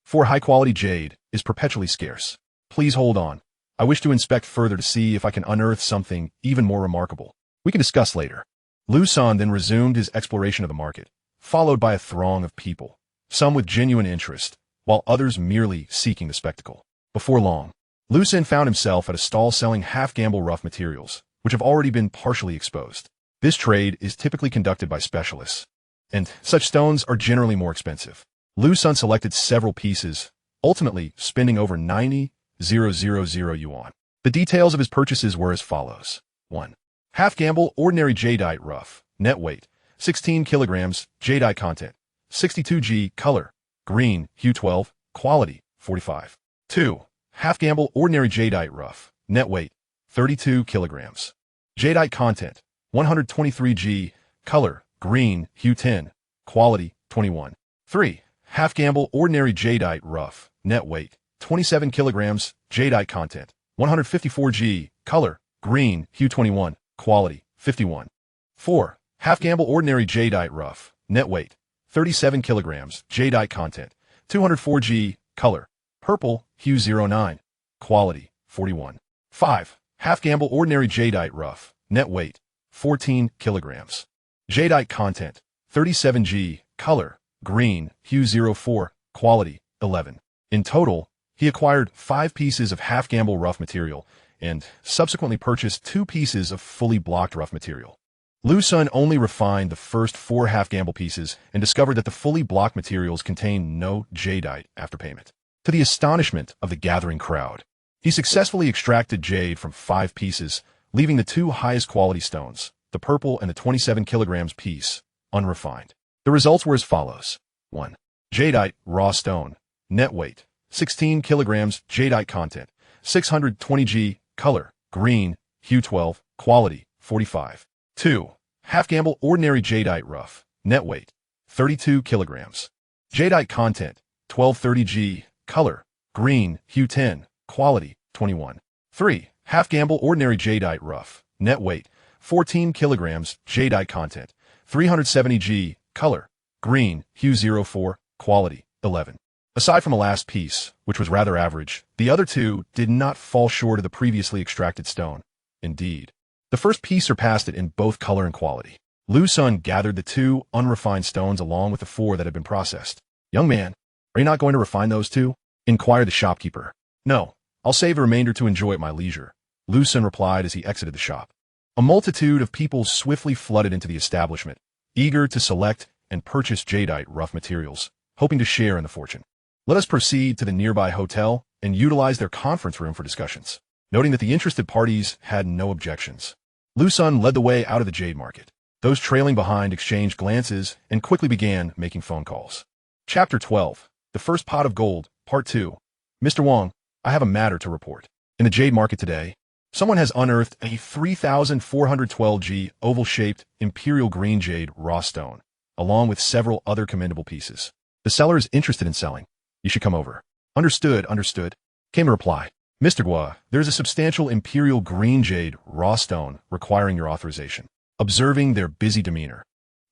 S1: For high-quality jade is perpetually scarce. Please hold on. I wish to inspect further to see if I can unearth something even more remarkable. We can discuss later. Liu Sen then resumed his exploration of the market, followed by a throng of people, some with genuine interest, while others merely seeking the spectacle. Before long, Liu Sen found himself at a stall selling half-gamble rough materials, which have already been partially exposed. This trade is typically conducted by specialists, and such stones are generally more expensive. Liu Sen selected several pieces, ultimately spending over 90,000 yuan. The details of his purchases were as follows. 1. Half-gamble ordinary jadeite rough, net weight, 16 kilograms, jadeite content, 62G, color, green, hue 12, quality, 45. 2. Half-gamble ordinary jadeite rough, net weight, 32 kilograms. Jadeite content, 123G, color, green, hue 10, quality, 21. 3. Half gamble ordinary jadeite rough, net weight, 27 kilograms, jadeite content, 154 G, color, green, hue 21, quality, 51. 4. Half gamble ordinary jadeite rough, net weight, 37 kilograms, jadeite content, 204 G, color, purple, hue 09, quality, 41. 5. Half gamble ordinary jadeite rough, net weight, 14 kilograms. Jadeite content, 37 G, color, green, hue 04, quality, 11. In total, he acquired 5 pieces of half gamble rough material and subsequently purchased 2 pieces of fully blocked rough material. Liu Sen only refined the first 4 half gamble pieces and discovered that the fully blocked materials contained no jadeite after payment. To the astonishment of the gathering crowd, he successfully extracted jade from 5 pieces, leaving the 2 highest quality stones, the purple and the 27 kilograms piece, unrefined. The results were as follows. 1. Jadeite, raw stone, net weight, 16 kilograms, jadeite content, 620 G, color, green, hue 12, quality, 45. 2. Half gamble ordinary jadeite rough, net weight, 32 kilograms. Jadeite content, 1230 G, color, green, hue 10, quality, 21. 3. Half gamble ordinary jadeite rough, net weight, 14 kilograms, jadeite content, 370 G, color, green, hue 04, quality, 11. Aside from the last piece, which was rather average, the other 2 did not fall short of the previously extracted stone. Indeed, the first piece surpassed it in both color and quality. Liu Sen gathered the 2 unrefined stones along with the 4 that had been processed. "Young man, are you not going to refine those 2? Inquired the shopkeeper. "No, I'll save the remainder to enjoy at my leisure," Liu Sen replied as he exited the shop. A multitude of people swiftly flooded into the establishment, eager to select and purchase jadeite rough materials, hoping to share in the fortune. Let us proceed to the nearby hotel and utilize their conference room for discussions. Noting that the interested parties had no objections, Liu Sen led the way out of the jade market. Those trailing behind exchanged glances and quickly began making phone calls. Chapter 12. The First Pot of Gold, Part 2. Mr. Wang, I have a matter to report. In the jade market today, someone has unearthed a 3,412 G oval-shaped imperial green jade raw stone, along with several other commendable pieces. The seller is interested in selling. You should come over. Understood, understood, came the reply. Mr. Gua, there is a substantial imperial green jade raw stone requiring your authorization. Observing their busy demeanor,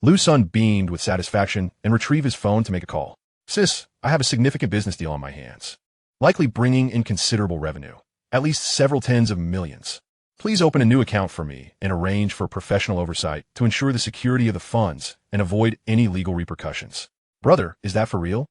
S1: Liu Sen beamed with satisfaction and retrieved his phone to make a call. Sis, I have a significant business deal on my hands, likely bringing in considerable revenue, at least several tens of millions. Please open a new account for me and arrange for professional oversight to ensure the security of the funds and avoid any legal repercussions. Brother, is that for real?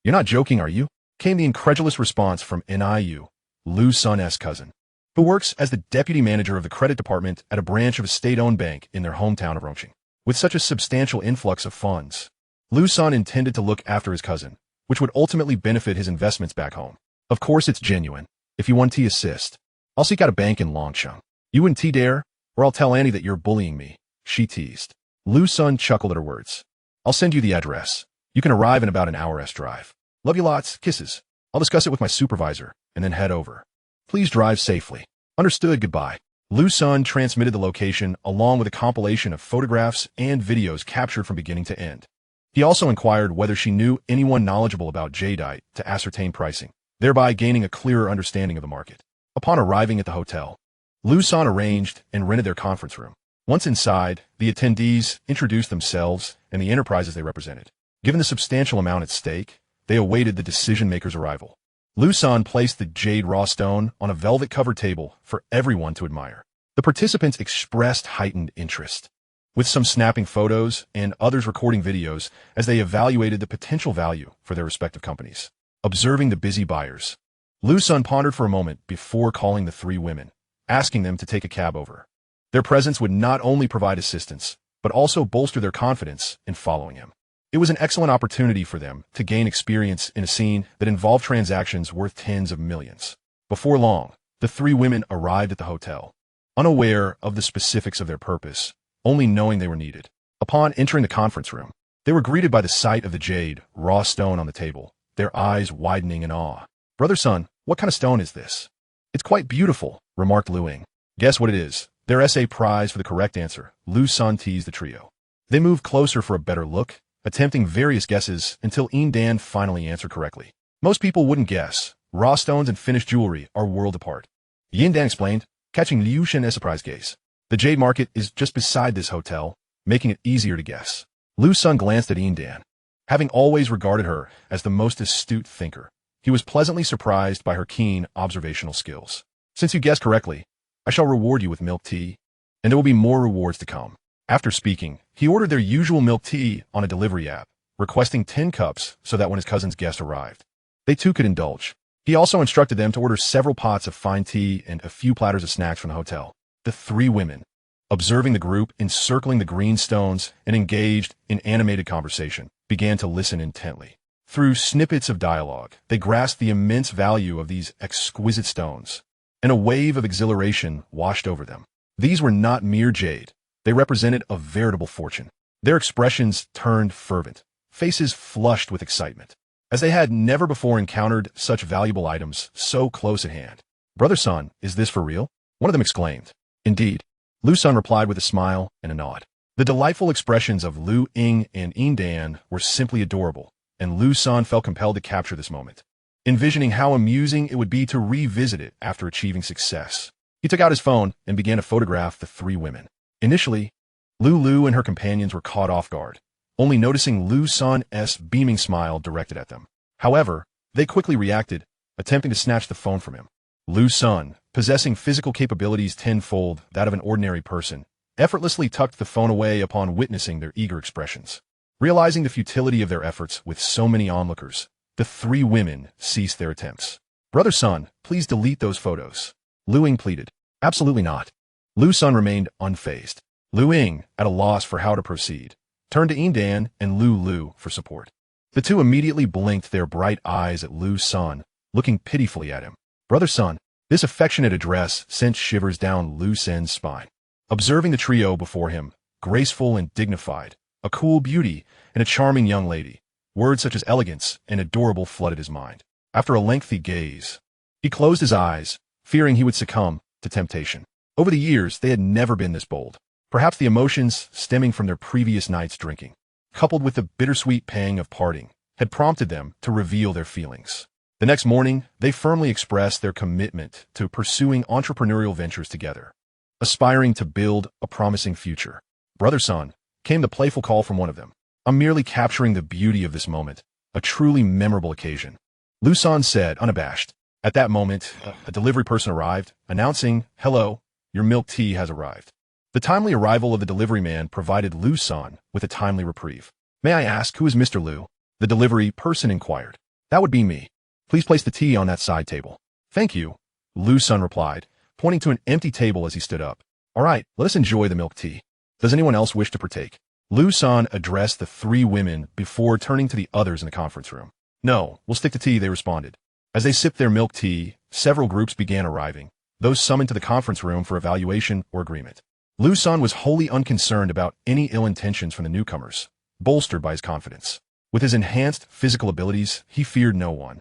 S1: You're not joking, are you? Came the incredulous response from Niu, Liu Sen's cousin, who works as the deputy manager of the credit department at a branch of a state-owned bank in their hometown of Rongqing. With such a substantial influx of funds, Liu Sen intended to look after his cousin, which would ultimately benefit his investments back home. Of course it's genuine. If you want to assist, I'll seek out a bank in Longcheng. You and T dare, or I'll tell Annie that you're bullying me, she teased. Liu Sen chuckled at her words. I'll send you the address. You can arrive in about an hour's drive. Love you lots, kisses. I'll discuss it with my supervisor, and then head over. Please drive safely. Understood, goodbye. Liu Sen transmitted the location along with a compilation of photographs and videos captured from beginning to end. He also inquired whether she knew anyone knowledgeable about jadeite to ascertain pricing, thereby gaining a clearer understanding of the market. Upon arriving at the hotel, Liu Sen arranged and rented their conference room. Once inside, the attendees introduced themselves and the enterprises they represented. Given the substantial amount at stake, they awaited the decision-maker's arrival. Liu Sen placed the jade raw stone on a velvet-covered table for everyone to admire. The participants expressed heightened interest, with some snapping photos and others recording videos as they evaluated the potential value for their respective companies. Observing the busy buyers, Liu Sen pondered for a moment before calling the 3 women, asking them to take a cab over. Their presence would not only provide assistance, but also bolster their confidence in following him. It was an excellent opportunity for them to gain experience in a scene that involved transactions worth tens of millions. Before long, the 3 women arrived at the hotel, unaware of the specifics of their purpose, only knowing they were needed. Upon entering the conference room, they were greeted by the sight of the jade, raw stone on the table, their eyes widening in awe. Brother Sun, what kind of stone is this? It's quite beautiful, remarked Liu Ying. Guess what it is? Their essay prize for the correct answer. Liu Sen teased the trio. They moved closer for a better look attempting various guesses until Dan finally answered correctly. Most people wouldn't guess. Raw stones and finished jewelry are world apart. Dan explained, catching Liu Sen's surprise gaze. The jade market is just beside this hotel, making it easier to guess. Liu Sen glanced at Dan. Having always regarded her as the most astute thinker, he was pleasantly surprised by her keen observational skills. Since you guessed correctly, I shall reward you with milk tea, and there will be more rewards to come. After speaking, he ordered their usual milk tea on a delivery app, requesting 10 cups so that when his cousin's guest arrived, they too could indulge. He also instructed them to order several pots of fine tea and a few platters of snacks from the hotel. The three women, observing the group encircling the green stones and engaged in animated conversation, began to listen intently. Through snippets of dialogue, they grasped the immense value of these exquisite stones, and a wave of exhilaration washed over them. These were not mere jade. They represented a veritable fortune. Their expressions turned fervent, faces flushed with excitement, as they had never before encountered such valuable items so close at hand. "Brother Son, is this for real?" one of them exclaimed. "Indeed," Liu Sen replied with a smile and a nod. The delightful expressions of Liu Ying and Dan were simply adorable, and Liu Sen felt compelled to capture this moment, envisioning how amusing it would be to revisit it after achieving success. He took out his phone and began to photograph the three women. Initially, Lu and her companions were caught off guard, only noticing Liu Sen's beaming smile directed at them. However, they quickly reacted, attempting to snatch the phone from him. Liu Sen, possessing physical capabilities tenfold that of an ordinary person, effortlessly tucked the phone away upon witnessing their eager expressions. Realizing the futility of their efforts with so many onlookers, the three women ceased their attempts. "Brother Son, please delete those photos," Liu Ying pleaded. "Absolutely not." Liu Sen remained unfazed. Liu Ying, at a loss for how to proceed, turned to Dan and Lu for support. The two immediately blinked their bright eyes at Liu Sen, looking pitifully at him. "Brother Son," this affectionate address sent shivers down Liu Sen's spine. Observing the trio before him, graceful and dignified, a cool beauty and a charming young lady, words such as elegance and adorable flooded his mind. After a lengthy gaze, he closed his eyes, fearing he would succumb to temptation. Over the years, they had never been this bold. Perhaps the emotions stemming from their previous night's drinking, coupled with the bittersweet pang of parting, had prompted them to reveal their feelings. The next morning, they firmly expressed their commitment to pursuing entrepreneurial ventures together, aspiring to build a promising future. "Brother Son," came the playful call from one of them. "I'm merely capturing the beauty of this moment, a truly memorable occasion," Liu Sen said, unabashed. At that moment, a delivery person arrived, announcing, "Hello, your milk tea has arrived." The timely arrival of the delivery man provided Liu Sen with a timely reprieve. "May I ask, who is Mr. Liu?" the delivery person inquired. "That would be me. Please place the tea on that side table." "Thank you," Liu Sen replied, pointing to an empty table as he stood up. "All right, let us enjoy the milk tea. Does anyone else wish to partake?" Liu Sen addressed the three women before turning to the others in the conference room. "No, we'll stick to tea," they responded. As they sipped their milk tea, several groups began arriving, those summoned to the conference room for evaluation or agreement. Liu Sen was wholly unconcerned about any ill intentions from the newcomers, bolstered by his confidence. With his enhanced physical abilities, he feared no one.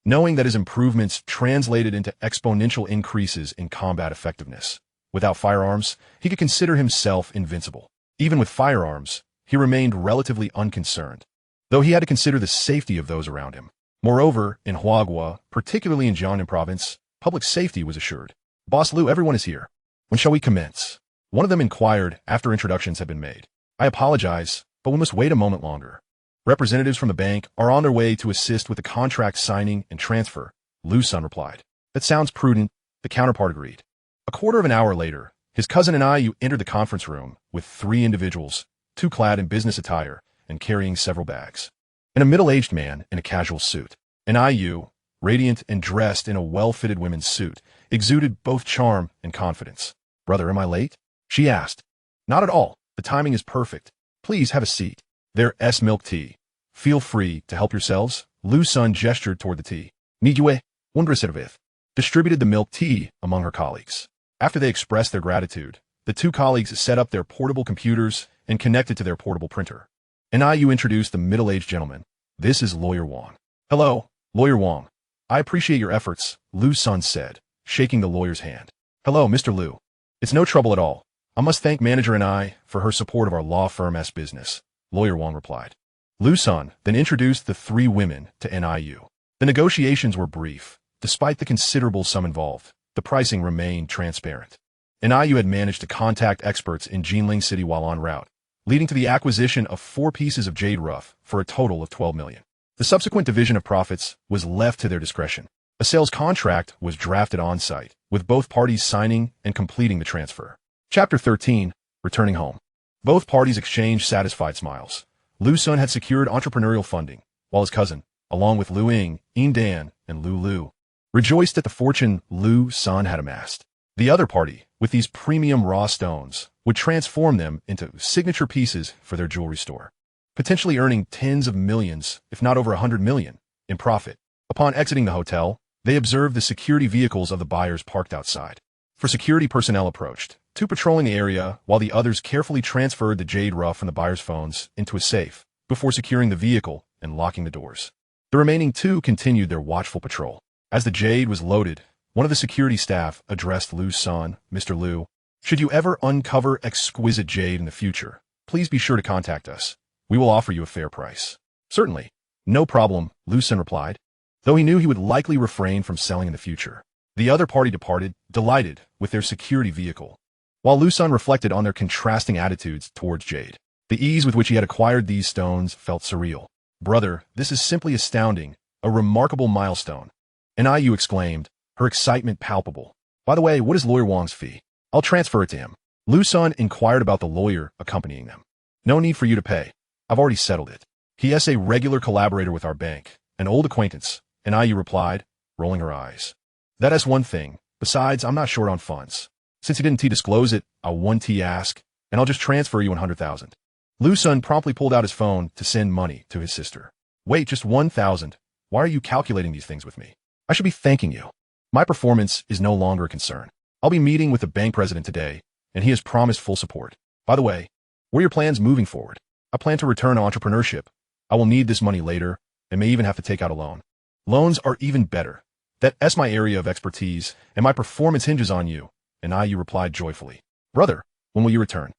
S1: Knowing that his improvements translated into exponential increases in combat effectiveness. Without firearms, he could consider himself invincible. Even with firearms, he remained relatively unconcerned, though he had to consider the safety of those around him. Moreover, in Huagua, particularly in Jiangnan province, public safety was assured. "Boss Liu, everyone is here. When shall we commence?" One of them inquired after introductions had been made. "I apologize, but we must wait a moment longer. Representatives from the bank are on their way to assist with the contract signing and transfer," Liu Sen replied. "That sounds prudent," the counterpart agreed. A quarter of an hour later, his cousin and Yu entered the conference room with three individuals, two clad in business attire and carrying several bags, and a middle-aged man in a casual suit. And Yu, radiant and dressed in a well-fitted women's suit, exuded both charm and confidence. "Brother, am I late?" she asked. "Not at all. The timing is perfect. Please have a seat. There's milk tea. Feel free to help yourselves." Liu Sen gestured toward the tea. "Nijue, wondra servith," distributed the milk tea among her colleagues. After they expressed their gratitude, the two colleagues set up their portable computers and connected to their portable printer. And Yu introduced the middle-aged gentleman. "This is Lawyer Wang." "Hello, Lawyer Wang. I appreciate your efforts," Liu Sen said, shaking the lawyer's hand. "Hello, Mr. Liu. It's no trouble at all. I must thank manager and I for her support of our law firm's business," Lawyer Wang replied. Liu Sen then introduced the three women to Niu. The negotiations were brief. Despite the considerable sum involved, the pricing remained transparent. Niu had managed to contact experts in Jinling City while en route, leading to the acquisition of 4 pieces of jade rough for a total of 12 million. The subsequent division of profits was left to their discretion. A sales contract was drafted on-site, with both parties signing and completing the transfer. Chapter 13, Returning Home. Both parties exchanged satisfied smiles. Liu Sen had secured entrepreneurial funding, while his cousin, along with Liu Ying, Yin Dan, and Liu Lu, rejoiced at the fortune Liu Sen had amassed. The other party, with these premium raw stones, would transform them into signature pieces for their jewelry store, potentially earning tens of millions, if not over 100 million, in profit. Upon exiting the hotel, they observed the security vehicles of the buyers parked outside. For security personnel approached, 2 patrolling the area while the others carefully transferred the jade rough from the buyers' phones into a safe before securing the vehicle and locking the doors. The remaining 2 continued their watchful patrol. As the jade was loaded, one of the security staff addressed Liu Sen, Mr. Liu. Should you ever uncover exquisite jade in the future, please be sure to contact us. We will offer you a fair price. Certainly. No problem, Liu Sen replied, though he knew he would likely refrain from selling in the future. The other party departed, delighted with their security vehicle, while Liu Sen reflected on their contrasting attitudes towards jade. The ease with which he had acquired these stones felt surreal. Brother, this is simply astounding, a remarkable milestone. Niu exclaimed, her excitement palpable. By the way, what is Lawyer Wang's fee? I'll transfer it to him. Liu Sen inquired about the lawyer accompanying them. No need for you to pay. I've already settled it. He is a regular collaborator with our bank, an old acquaintance, Niu replied, rolling her eyes. That is one thing. Besides, I'm not short on funds. Since he didn't disclose it, I'll 1T ask, and I'll just transfer you 100,000. Liu Sen promptly pulled out his phone to send money to his sister. Wait, just 1,000? Why are you calculating these things with me? I should be thanking you. My performance is no longer a concern. I'll be meeting with the bank president today, and he has promised full support. By the way, what are your plans moving forward? I plan to return to entrepreneurship. I will need this money later, and may even have to take out a loan. Loans are even better. That's my area of expertise, and my performance hinges on you. Niu replied joyfully. Brother, when will you return?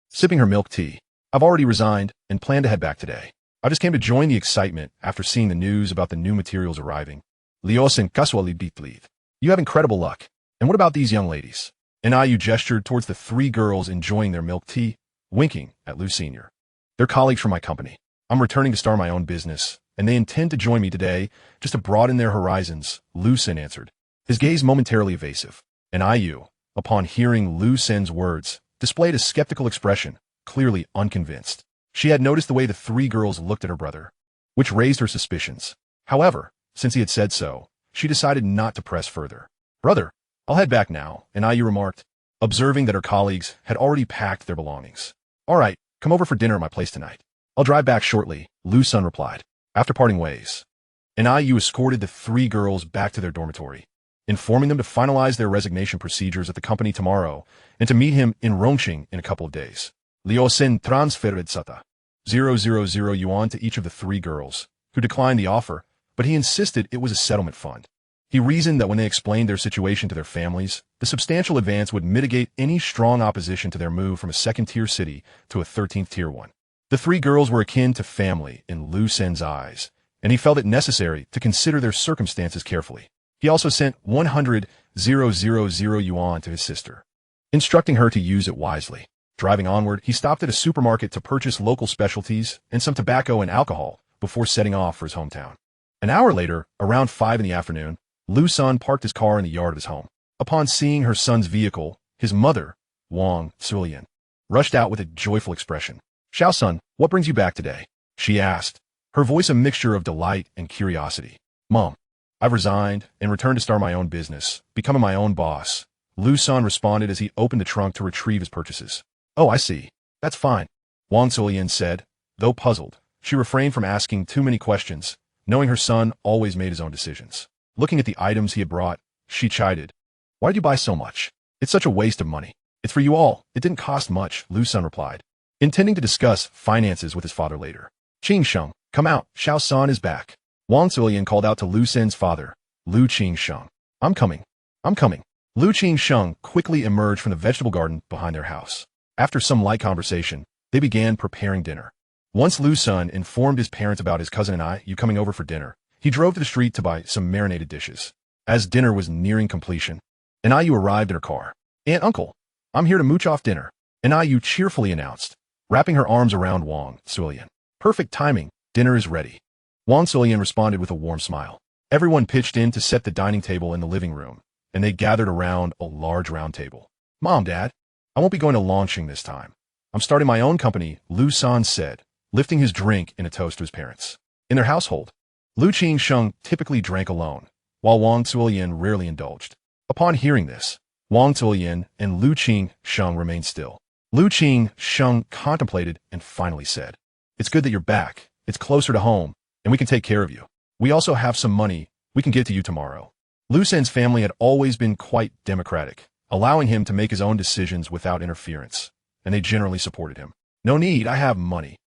S1: Sipping her milk tea. I've already resigned and plan to head back today. I just came to join the excitement after seeing the news about the new materials arriving. Liu Sen casually beat. You have incredible luck. And what about these young ladies? Niu gestured towards the 3 girls enjoying their milk tea, winking at Liu Sr. They're colleagues from my company. I'm returning to start my own business, and they intend to join me today just to broaden their horizons, Liu Sen answered, his gaze momentarily evasive. Niu, upon hearing Liu Sen's words, displayed a skeptical expression, clearly unconvinced. She had noticed the way the 3 girls looked at her brother, which raised her suspicions. However, since he had said so, she decided not to press further. Brother, I'll head back now, Niu remarked, observing that her colleagues had already packed their belongings. All right, come over for dinner at my place tonight. I'll drive back shortly, Liu Sen replied. After parting ways, Niu escorted the 3 girls back to their dormitory, informing them to finalize their resignation procedures at the company tomorrow and to meet him in Rongqing in a couple of days. Liu Sen transferred 000 yuan to each of the 3 girls, who declined the offer, but he insisted it was a settlement fund. He reasoned that when they explained their situation to their families, the substantial advance would mitigate any strong opposition to their move from a 2nd-tier city to a 13th-tier one. The 3 girls were akin to family in Liu Sen's eyes, and he felt it necessary to consider their circumstances carefully. He also sent 100,000 yuan to his sister, instructing her to use it wisely. Driving onward, he stopped at a supermarket to purchase local specialties and some tobacco and alcohol before setting off for his hometown. An hour later, around 5 in the afternoon, Liu Sen parked his car in the yard of his home. Upon seeing her son's vehicle, his mother, Wang Sulian, rushed out with a joyful expression. Xiao Sun, what brings you back today? She asked, her voice a mixture of delight and curiosity. Mom, I've resigned and returned to start my own business, becoming my own boss. Liu Sen responded as he opened the trunk to retrieve his purchases. Oh, I see. That's fine, Wang Sulian said. Though puzzled, she refrained from asking too many questions, knowing her son always made his own decisions. Looking at the items he had brought, she chided. Why did you buy so much? It's such a waste of money. It's for you all. It didn't cost much, Liu Sen replied, intending to discuss finances with his father later. Qingsheng, come out. Xiao San is back. Wang Sulian called out to Liu Sen's father, Liu Qingsheng. I'm coming. Liu Qingsheng quickly emerged from the vegetable garden behind their house. After some light conversation, they began preparing dinner. Once Liu Sen informed his parents about his cousin and I coming over for dinner, he drove to the street to buy some marinated dishes. As dinner was nearing completion, an IU arrived in her car. "Aunt, uncle, I'm here to mooch off dinner," an IU cheerfully announced, wrapping her arms around Wang Zuilian. "Perfect timing, dinner is ready." Wang Zuilian responded with a warm smile. Everyone pitched in to set the dining table in the living room, and they gathered around a large round table. "Mom, Dad, I won't be going to launching this time. I'm starting my own company," Liu San said, lifting his drink in a toast to his parents. In their household, Liu Qingsheng typically drank alone, while Wang Zuilian rarely indulged. Upon hearing this, Wang Zuilian and Liu Qingsheng remained still. Liu Qingsheng contemplated and finally said, "It's good that you're back. It's closer to home, and we can take care of you. We also have some money we can give to you tomorrow." Liu Sen's family had always been quite democratic, allowing him to make his own decisions without interference, and they generally supported him. "No need, I have money.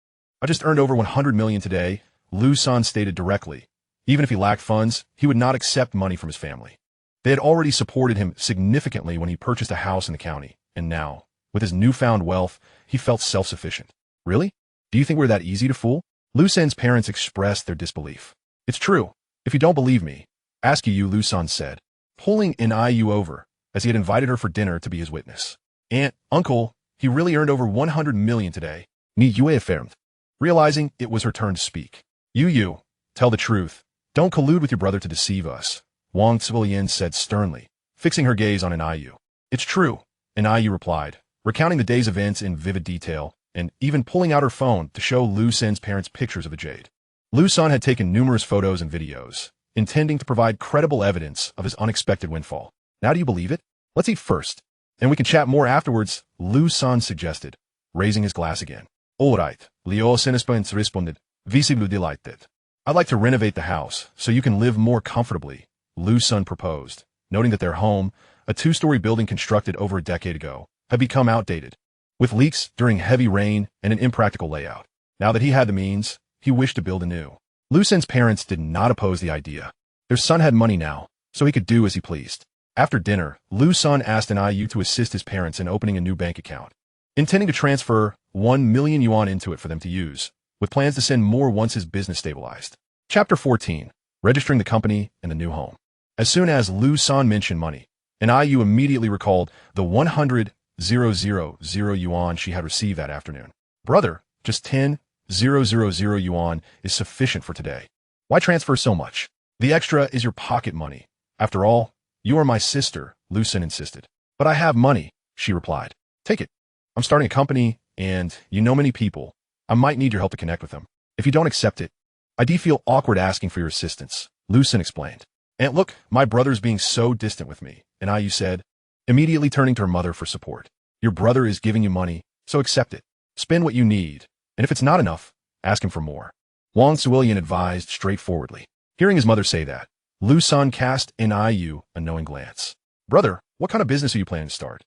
S1: I just earned over 100 million today," Liu San stated directly. Even if he lacked funds, he would not accept money from his family. They had already supported him significantly when he purchased a house in the county, and now, with his newfound wealth, he felt self-sufficient. "Really? Do you think we're that easy to fool?" Liu Sen's parents expressed their disbelief. "It's true. If you don't believe me, ask you," Liu San said, pulling an IU over, as he had invited her for dinner to be his witness. "Aunt, uncle, he really earned over 100 million today," Ni Yue affirmed, realizing it was her turn to speak. "You, tell the truth. Don't collude with your brother to deceive us," Wang Zuilian said sternly, fixing her gaze on an IU. "It's true," an IU replied, recounting the day's events in vivid detail, and even pulling out her phone to show Liu Sen's parents pictures of the jade. Liu San had taken numerous photos and videos, intending to provide credible evidence of his unexpected windfall. "Now do you believe it? Let's eat first, and we can chat more afterwards," Liu San suggested, raising his glass again. "All right," Liu Sen responded, visibly delighted. "I'd like to renovate the house so you can live more comfortably," Liu Sen proposed, noting that their home, a two-story building constructed over a decade ago, had become outdated, with leaks during heavy rain and an impractical layout. Now that he had the means, he wished to build anew. Liu Sen's parents did not oppose the idea. Their son had money now, so he could do as he pleased. After dinner, Liu Sen asked an IU to assist his parents in opening a new bank account, intending to transfer 1 million yuan into it for them to use, with plans to send more once his business stabilized. Chapter 14. Registering the company and the new home. As soon as Liu Sen mentioned money, an IU immediately recalled the 100,000 yuan she had received that afternoon. "Brother, just 10,000 yuan is sufficient for today. Why transfer so much? The extra is your pocket money. After all, you are my sister," Liu Sen insisted. "But I have money," she replied. "Take it. I'm starting a company, and you know many people. I might need your help to connect with them. If you don't accept it, I do feel awkward asking for your assistance," Liu Sen explained. "And look, my brother's being so distant with me," an IU said, immediately turning to her mother for support. "Your brother is giving you money, so accept it. Spend what you need, and if it's not enough, ask him for more," Wang Zuilian advised straightforwardly. Hearing his mother say that, Liu Sen cast an IU a knowing glance. "Brother, what kind of business are you planning to start?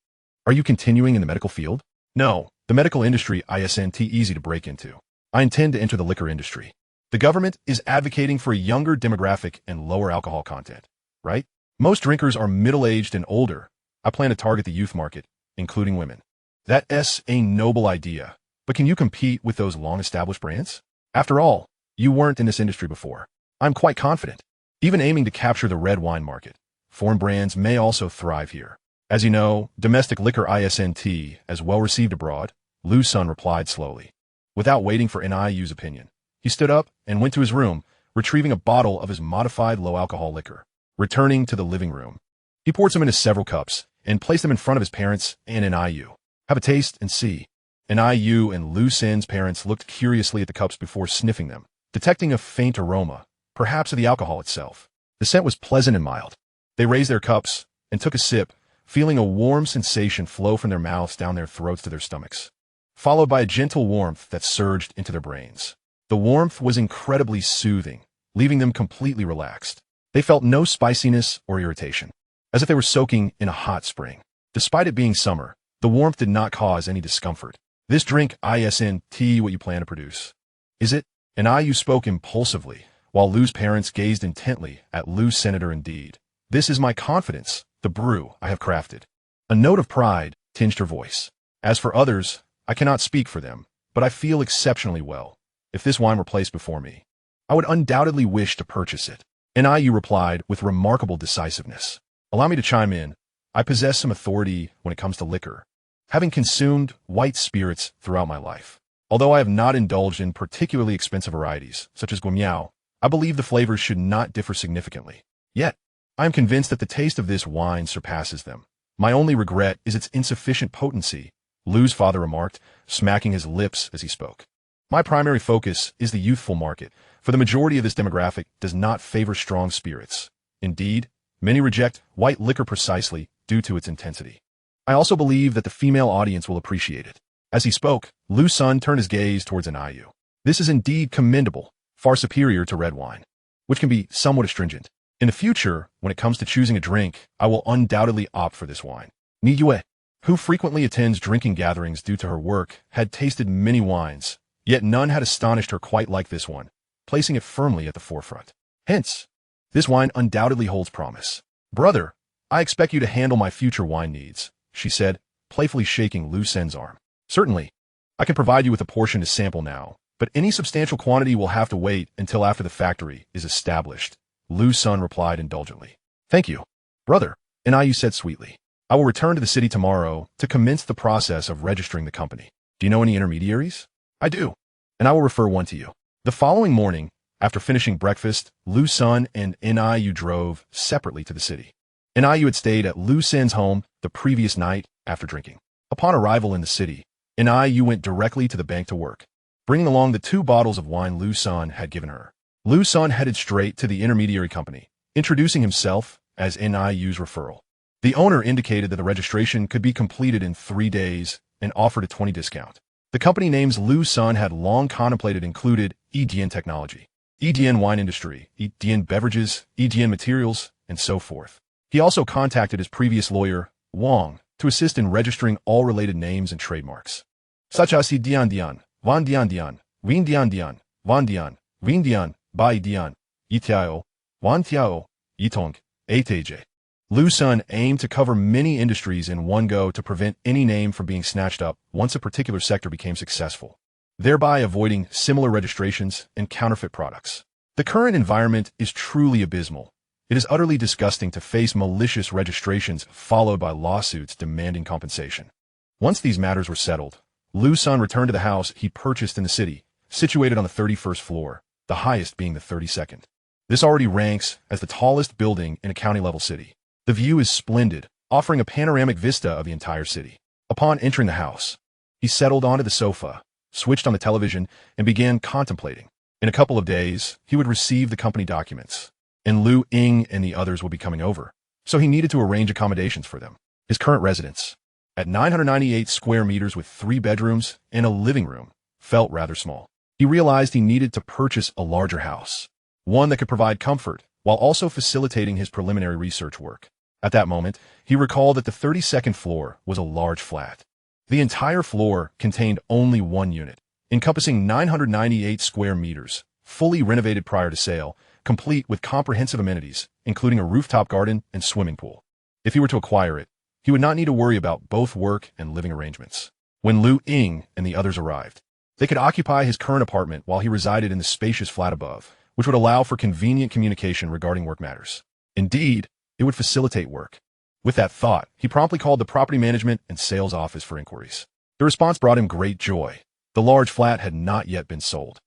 S1: Are you continuing in the medical field?" "No, the medical industry isn't easy to break into. I intend to enter the liquor industry. The government is advocating for a younger demographic and lower alcohol content, right? Most drinkers are middle-aged and older. I plan to target the youth market, including women. That's a noble idea, but can you compete with those long-established brands? After all, you weren't in this industry before. I'm quite confident. Even aiming to capture the red wine market, foreign brands may also thrive here. As you know, domestic liquor isn't as well received abroad," Liu Sen replied slowly. Without waiting for NIU's opinion, he stood up and went to his room, retrieving a bottle of his modified low-alcohol liquor. Returning to the living room, he poured some into several cups and placed them in front of his parents and NIU. "Have a taste and see." NIU and Liu Sen's parents looked curiously at the cups before sniffing them, detecting a faint aroma, perhaps of the alcohol itself. The scent was pleasant and mild. They raised their cups and took a sip, feeling a warm sensation flow from their mouths down their throats to their stomachs, followed by a gentle warmth that surged into their brains. The warmth was incredibly soothing, leaving them completely relaxed. They felt no spiciness or irritation, as if they were soaking in a hot spring. Despite it being summer, the warmth did not cause any discomfort. "This drink isn't what you plan to produce, is it?" And IU spoke impulsively, while Liu's parents gazed intently at Liu's senator. "Indeed. This is my confidence, the brew I have crafted." A note of pride tinged her voice. "As for others, I cannot speak for them, but I feel exceptionally well. If this wine were placed before me, I would undoubtedly wish to purchase it. Niu replied with remarkable decisiveness. Allow me to chime in. I possess some authority when it comes to liquor, having consumed white spirits throughout my life. Although I have not indulged in particularly expensive varieties, such as guimiao, I believe the flavors should not differ significantly. Yet, I am convinced that the taste of this wine surpasses them. My only regret is its insufficient potency, Liu's father remarked, smacking his lips as he spoke. My primary focus is the youthful market, for the majority of this demographic does not favor strong spirits. Indeed, many reject white liquor precisely due to its intensity. I also believe that the female audience will appreciate it. As he spoke, Liu Sen turned his gaze towards Niu. This is indeed commendable, far superior to red wine, which can be somewhat astringent. In the future, when it comes to choosing a drink, I will undoubtedly opt for this wine. Niu, who frequently attends drinking gatherings due to her work, had tasted many wines, yet none had astonished her quite like this one, placing it firmly at the forefront. Hence, this wine undoubtedly holds promise. Brother, I expect you to handle my future wine needs, she said, playfully shaking Liu Sen's arm. Certainly, I can provide you with a portion to sample now, but any substantial quantity will have to wait until after the factory is established, Liu Sen replied indulgently. Thank you, brother, Niu said sweetly. I will return to the city tomorrow to commence the process of registering the company. Do you know any intermediaries? I do, and I will refer one to you. The following morning, after finishing breakfast, Liu Sen and Niu drove separately to the city. Niu had stayed at Liu Sen's home the previous night after drinking. Upon arrival in the city, Niu went directly to the bank to work, bringing along the 2 bottles of wine Liu Sen had given her. Liu Sen headed straight to the intermediary company, introducing himself as Niu's referral. The owner indicated that the registration could be completed in 3 days and offered a 20% discount. The company names Liu Sen had long contemplated included EDN Technology, EDN Wine Industry, EDN Beverages, EDN Materials, and so forth. He also contacted his previous lawyer, Wang, to assist in registering all related names and trademarks, such as Dian Dian, Van Dian Dian, Wien Dian Dian, Van Dian, Wien Dian, Bai Dian, Yitiao, Wan Tiao, Yitong, Ateje. Liu Sen aimed to cover many industries in one go to prevent any name from being snatched up once a particular sector became successful, thereby avoiding similar registrations and counterfeit products. The current environment is truly abysmal. It is utterly disgusting to face malicious registrations followed by lawsuits demanding compensation. Once these matters were settled, Liu Sen returned to the house he purchased in the city, situated on the 31st floor, the highest being the 32nd. This already ranks as the tallest building in a county-level city. The view is splendid, offering a panoramic vista of the entire city. Upon entering the house, he settled onto the sofa, switched on the television, and began contemplating. In a couple of days, he would receive the company documents, and Liu Ying and the others would be coming over, so he needed to arrange accommodations for them. His current residence, at 998 square meters with 3 bedrooms and a living room, felt rather small. He realized he needed to purchase a larger house, one that could provide comfort while also facilitating his preliminary research work. At that moment, he recalled that the 32nd floor was a large flat. The entire floor contained only 1 unit, encompassing 998 square meters, fully renovated prior to sale, complete with comprehensive amenities, including a rooftop garden and swimming pool. If he were to acquire it, he would not need to worry about both work and living arrangements. When Liu Ying and the others arrived, they could occupy his current apartment while he resided in the spacious flat above, which would allow for convenient communication regarding work matters. Indeed, it would facilitate work. With that thought, he promptly called the property management and sales office for inquiries. The response brought him great joy. The large flat had not yet been sold.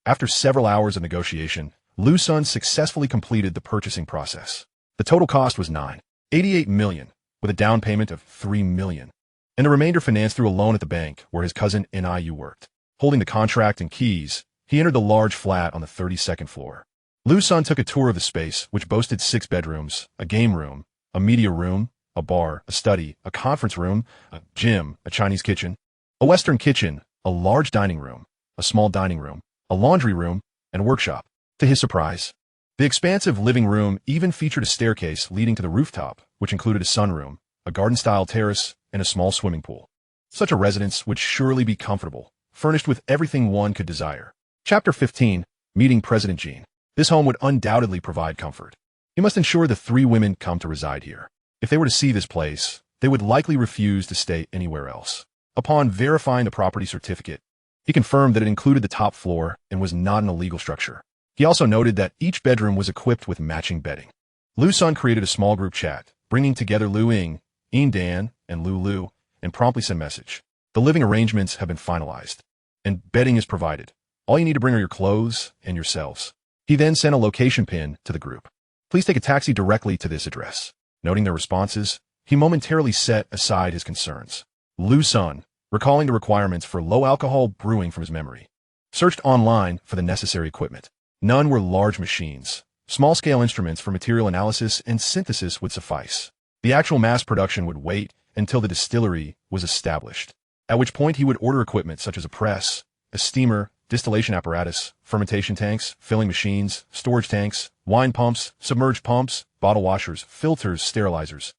S1: After several hours of negotiation, Liu Sen successfully completed the purchasing process. The total cost was $9.88 million, with a down payment of $3 million, and the remainder financed through a loan at the bank where his cousin Niu worked. Holding the contract and keys, he entered the large flat on the 32nd floor. Liu Sen took a tour of the space, which boasted 6 bedrooms, a game room, a media room, a bar, a study, a conference room, a gym, a Chinese kitchen, a Western kitchen, a large dining room, a small dining room, a laundry room, and a workshop. To his surprise, the expansive living room even featured a staircase leading to the rooftop, which included a sunroom, a garden-style terrace, and a small swimming pool. Such a residence would surely be comfortable, furnished with everything one could desire. Chapter 15, Meeting President Jean. This home would undoubtedly provide comfort. He must ensure the 3 women come to reside here. If they were to see this place, they would likely refuse to stay anywhere else. Upon verifying the property certificate, He confirmed that it included the top floor and was not an illegal structure. He also noted that each bedroom was equipped with matching bedding. Liu Sen created a small group chat, bringing together Liu Ying, Dan, and Lu, and promptly sent a message. The living arrangements have been finalized, and bedding is provided. All you need to bring are your clothes and yourselves. He then sent a location pin to the group. Please take a taxi directly to this address. Noting their responses, he momentarily set aside his concerns. Liu Sen, recalling the requirements for low-alcohol brewing from his memory, searched online for the necessary equipment. None were large machines. Small-scale instruments for material analysis and synthesis would suffice. The actual mass production would wait until the distillery was established, at which point he would order equipment such as a press, a steamer, distillation apparatus, fermentation tanks, filling machines, storage tanks, wine pumps, submerged pumps, bottle washers, filters, sterilizers,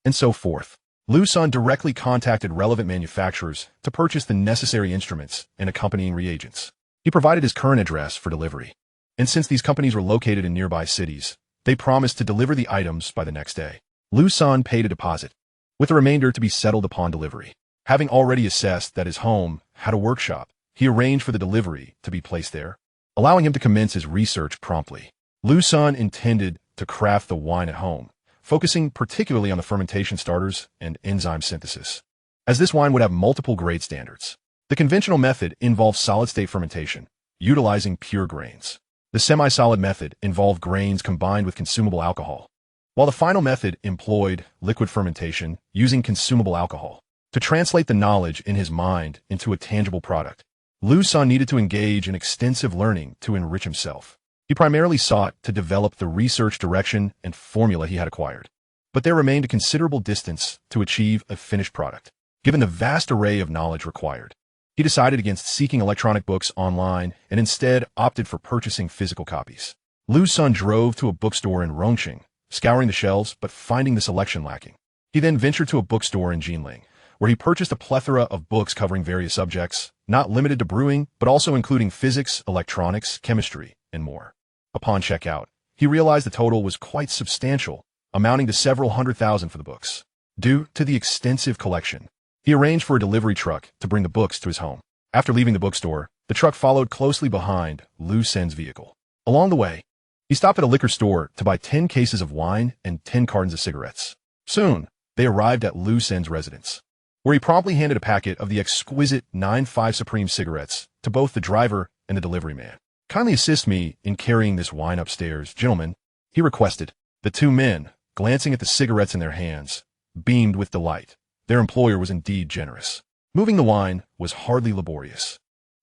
S1: and so forth. Liu Sen directly contacted relevant manufacturers to purchase the necessary instruments and accompanying reagents. He provided his current address for delivery, and since these companies were located in nearby cities, they promised to deliver the items by the next day. Liu Sen paid a deposit, with the remainder to be settled upon delivery. Having already assessed that his home had a workshop, he arranged for the delivery to be placed there, allowing him to commence his research promptly. Liu Sen intended to craft the wine at home, focusing particularly on the fermentation starters and enzyme synthesis, as this wine would have multiple grade standards. The conventional method involved solid-state fermentation, utilizing pure grains. The semi-solid method involved grains combined with consumable alcohol, while the final method employed liquid fermentation using consumable alcohol. To translate the knowledge in his mind into a tangible product, Liu Sen needed to engage in extensive learning to enrich himself. He primarily sought to develop the research direction and formula he had acquired, but there remained a considerable distance to achieve a finished product. Given the vast array of knowledge required, he decided against seeking electronic books online and instead opted for purchasing physical copies. Liu Sen drove to a bookstore in Rongqing, scouring the shelves but finding the selection lacking. He then ventured to a bookstore in Jinling, where he purchased a plethora of books covering various subjects, not limited to brewing, but also including physics, electronics, chemistry, and more. Upon checkout, he realized the total was quite substantial, amounting to several $100,000 for the books. Due to the extensive collection, he arranged for a delivery truck to bring the books to his home. After leaving the bookstore, the truck followed closely behind Liu Sen's vehicle. Along the way, he stopped at a liquor store to buy 10 cases of wine and 10 cartons of cigarettes. Soon, they arrived at Liu Sen's residence, where he promptly handed a packet of the exquisite 9-5 Supreme cigarettes to both the driver and the delivery man. "Kindly assist me in carrying this wine upstairs, gentlemen," he requested. The two men, glancing at the cigarettes in their hands, beamed with delight. Their employer was indeed generous. Moving the wine was hardly laborious,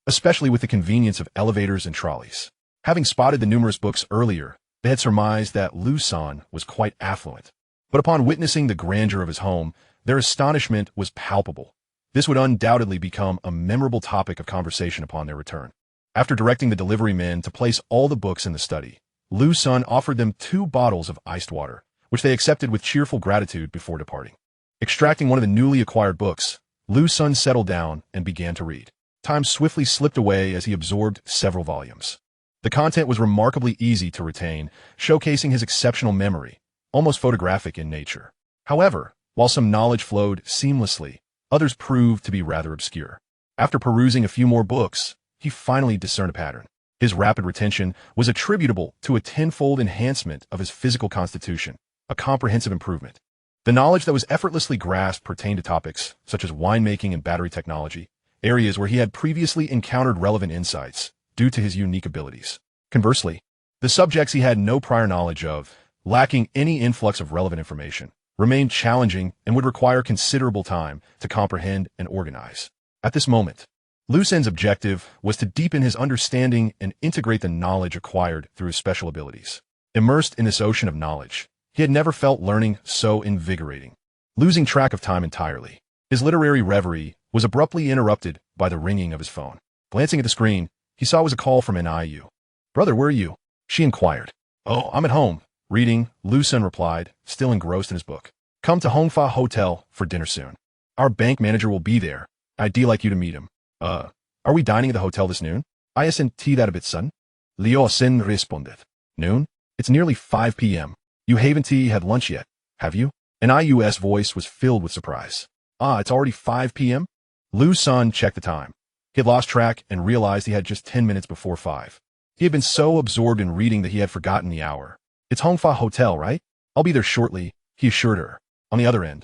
S1: especially with the convenience of elevators and trolleys. Having spotted the numerous books earlier, they had surmised that Liu Sen was quite affluent. But upon witnessing the grandeur of his home, their astonishment was palpable. This would undoubtedly become a memorable topic of conversation upon their return. After directing the delivery men to place all the books in the study, Liu Sen offered them 2 bottles of iced water, which they accepted with cheerful gratitude before departing. Extracting one of the newly acquired books, Liu Sen settled down and began to read. Time swiftly slipped away as he absorbed several volumes. The content was remarkably easy to retain, showcasing his exceptional memory, almost photographic in nature. However, while some knowledge flowed seamlessly, others proved to be rather obscure. After perusing a few more books, he finally discerned a pattern. His rapid retention was attributable to a tenfold enhancement of his physical constitution, a comprehensive improvement. The knowledge that was effortlessly grasped pertained to topics such as winemaking and battery technology, areas where he had previously encountered relevant insights due to his unique abilities. Conversely, the subjects he had no prior knowledge of, lacking any influx of relevant information, remained challenging and would require considerable time to comprehend and organize. At this moment, Liu Sen's objective was to deepen his understanding and integrate the knowledge acquired through his special abilities. Immersed in this ocean of knowledge, he had never felt learning so invigorating. Losing track of time entirely, his literary reverie was abruptly interrupted by the ringing of his phone. Glancing at the screen, he saw it was a call from NIU. "Brother, where are you?" she inquired. "Oh, I'm at home, reading," Liu Sen replied, still engrossed in his book. "Come to Hongfa Hotel for dinner soon. Our bank manager will be there. I'd like you to meet him." Are we dining at the hotel this noon?" "Isn't that a bit sudden?" Liu Sen responded. "Noon? It's nearly 5 p.m. You haven't had lunch yet, have you?" NIU's voice was filled with surprise. "It's already 5 p.m.? Liu Sen checked the time. He had lost track and realized he had just 10 minutes before 5. He had been so absorbed in reading that he had forgotten the hour. It's Hongfa Hotel, right? I'll be there shortly, he assured her. On the other end,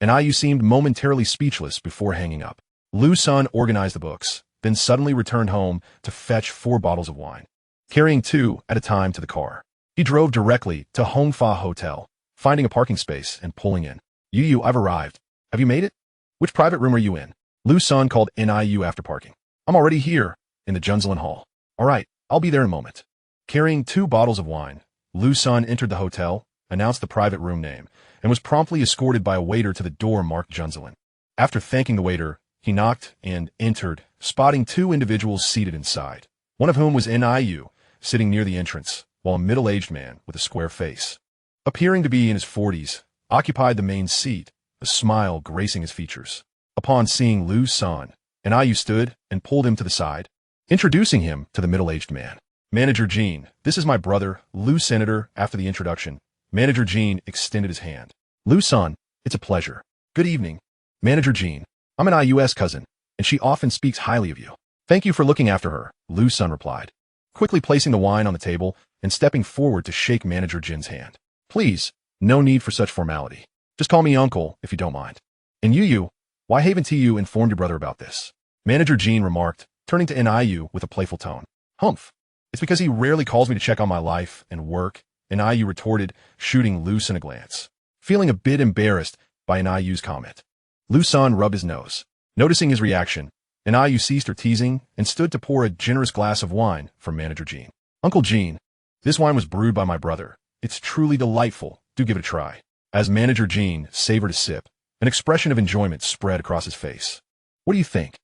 S1: Yu seemed momentarily speechless before hanging up. Liu Sen organized the books, then suddenly returned home to fetch 4 bottles of wine, carrying 2 at a time to the car. He drove directly to Hongfa Hotel, finding a parking space and pulling in. Yu, I've arrived. Have you made it? Which private room are you in? Liu Sen called Yu after parking. I'm already here, in the Junzilin Hall. All right, I'll be there in a moment. Carrying 2 bottles of wine, Liu Sen entered the hotel, announced the private room name, and was promptly escorted by a waiter to the door marked Junzilin. After thanking the waiter, he knocked and entered, spotting 2 individuals seated inside, one of whom was Yu, sitting near the entrance, while a middle-aged man with a square face, appearing to be in his 40s, occupied the main seat, a smile gracing his features. Upon seeing Liu Sen, Yu stood and pulled him to the side, introducing him to the middle-aged man. Manager Jean, this is my brother, Liu Senator. After the introduction, Manager Jean extended his hand. Liu Sen, it's a pleasure. Good evening. Manager Jean, I'm Yu's cousin, and she often speaks highly of you. Thank you for looking after her, Liu Sen replied, quickly placing the wine on the table and stepping forward to shake Manager Jin's hand. Please, no need for such formality. Just call me uncle, if you don't mind. And Yu, why haven't you informed your brother about this? Manager Jean remarked, turning to Yu with a playful tone. Humph. It's because he rarely calls me to check on my life and work, Yu retorted, shooting Liu Sen a glance, feeling a bit embarrassed by Yu's comment. Liu Sen rubbed his nose. Noticing his reaction, Yu ceased her teasing and stood to pour a generous glass of wine for Manager Jean. Uncle Jean, this wine was brewed by my brother. It's truly delightful. Do give it a try. As Manager Jean savored a sip, an expression of enjoyment spread across his face. What do you think?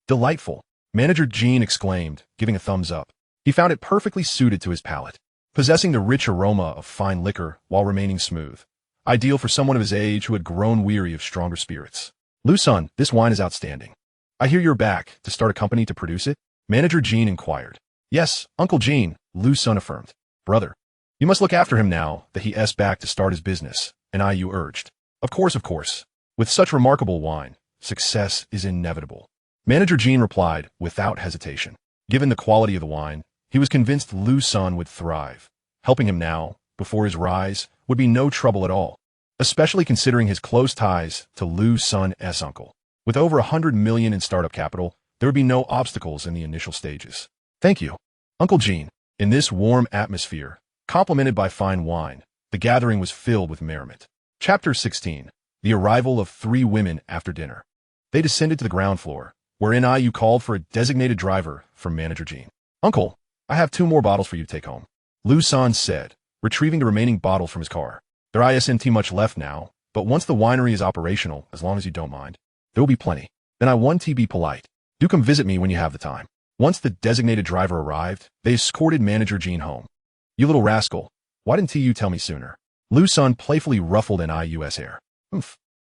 S1: Delightful. Manager Jean exclaimed, giving a thumbs up. He found it perfectly suited to his palate, possessing the rich aroma of fine liquor while remaining smooth. Ideal for someone of his age who had grown weary of stronger spirits. Liu Sen, this wine is outstanding. I hear you're back to start a company to produce it? Manager Jean inquired. Yes, Uncle Jean, Liu Sen affirmed. Brother, you must look after him now that he is back to start his business, Yu urged. Of course. With such remarkable wine, success is inevitable. Manager Jean replied without hesitation. Given the quality of the wine, he was convinced Liu Sen would thrive. Helping him now, before his rise, would be no trouble at all, especially considering his close ties to Liu Sen's uncle. With over 100 million in startup capital, there would be no obstacles in the initial stages. Thank you, Uncle Jean. In this warm atmosphere, complemented by fine wine, the gathering was filled with merriment. Chapter 16. The arrival of 3 women after dinner. They descended to the ground floor, where Yu called for a designated driver from Manager Jean. Uncle, I have 2 more bottles for you to take home, Liu Sen said, retrieving the remaining bottles from his car. There isn't much left now, but once the winery is operational, as long as you don't mind, there will be plenty. Then I want to be polite. Do come visit me when you have the time. Once the designated driver arrived, they escorted Manager Jean home. You little rascal, why didn't you tell me sooner? Liu Sen playfully ruffled Yu's hair.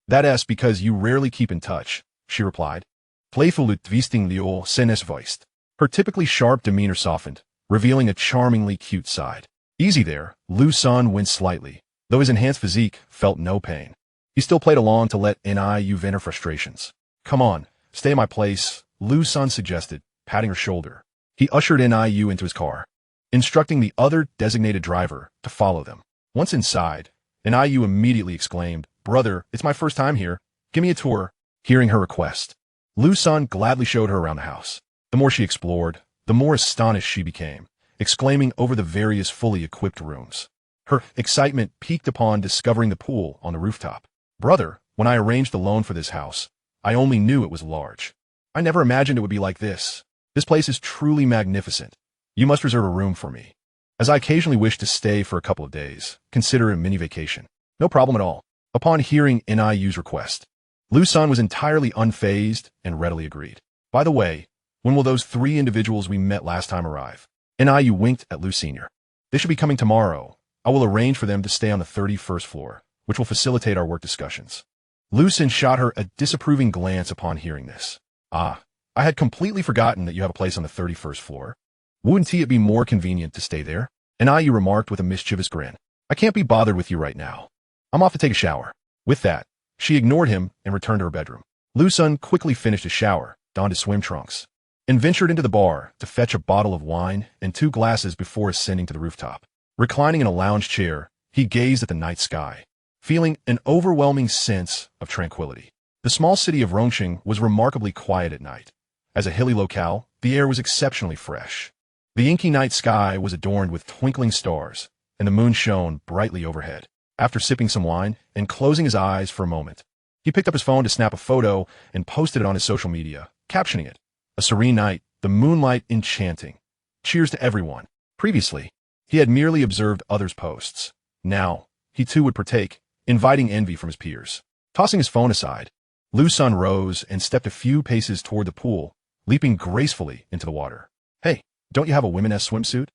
S1: That's because you rarely keep in touch, she replied, playfully twisting Liu Sen's voice. Her typically sharp demeanor softened, revealing a charmingly cute side. Easy there, Liu Sen winced slightly, though his enhanced physique felt no pain. He still played along to let Yu vent her frustrations. Come on, stay at my place, Liu Sen suggested, patting her shoulder. He ushered Yu into his car, instructing the other designated driver to follow them. Once inside, Yu immediately exclaimed, Brother, it's my first time here. Give me a tour. Hearing her request, Liu Sen gladly showed her around the house. The more she explored, the more astonished she became, exclaiming over the various fully equipped rooms. Her excitement peaked upon discovering the pool on the rooftop. Brother, when I arranged the loan for this house, I only knew it was large. I never imagined it would be like this. This place is truly magnificent. You must reserve a room for me. As I occasionally wish to stay for a couple of days, consider a mini vacation. No problem at all. Upon hearing Yu's request, Liu Sen was entirely unfazed and readily agreed. By the way, when will those 3 individuals we met last time arrive? Yu winked at Liu Sr. They should be coming tomorrow. I will arrange for them to stay on the 31st floor, which will facilitate our work discussions. Liu Sen shot her a disapproving glance upon hearing this. I had completely forgotten that you have a place on the 31st floor. Wouldn't it be more convenient to stay there? Yu remarked with a mischievous grin. I can't be bothered with you right now. I'm off to take a shower. With that, she ignored him and returned to her bedroom. Liu Sen quickly finished his shower, donned his swim trunks, and ventured into the bar to fetch a bottle of wine and 2 glasses before ascending to the rooftop. Reclining in a lounge chair, he gazed at the night sky, feeling an overwhelming sense of tranquility. The small city of Rongqing was remarkably quiet at night. As a hilly locale, the air was exceptionally fresh. The inky night sky was adorned with twinkling stars, and the moon shone brightly overhead. After sipping some wine and closing his eyes for a moment, he picked up his phone to snap a photo and posted it on his social media, captioning it, "A serene night, the moonlight enchanting. Cheers to everyone." Previously, he had merely observed others' posts. Now, he too would partake, inviting envy from his peers. Tossing his phone aside, Liu Sen rose and stepped a few paces toward the pool, leaping gracefully into the water. "Hey, don't you have a women's swimsuit?"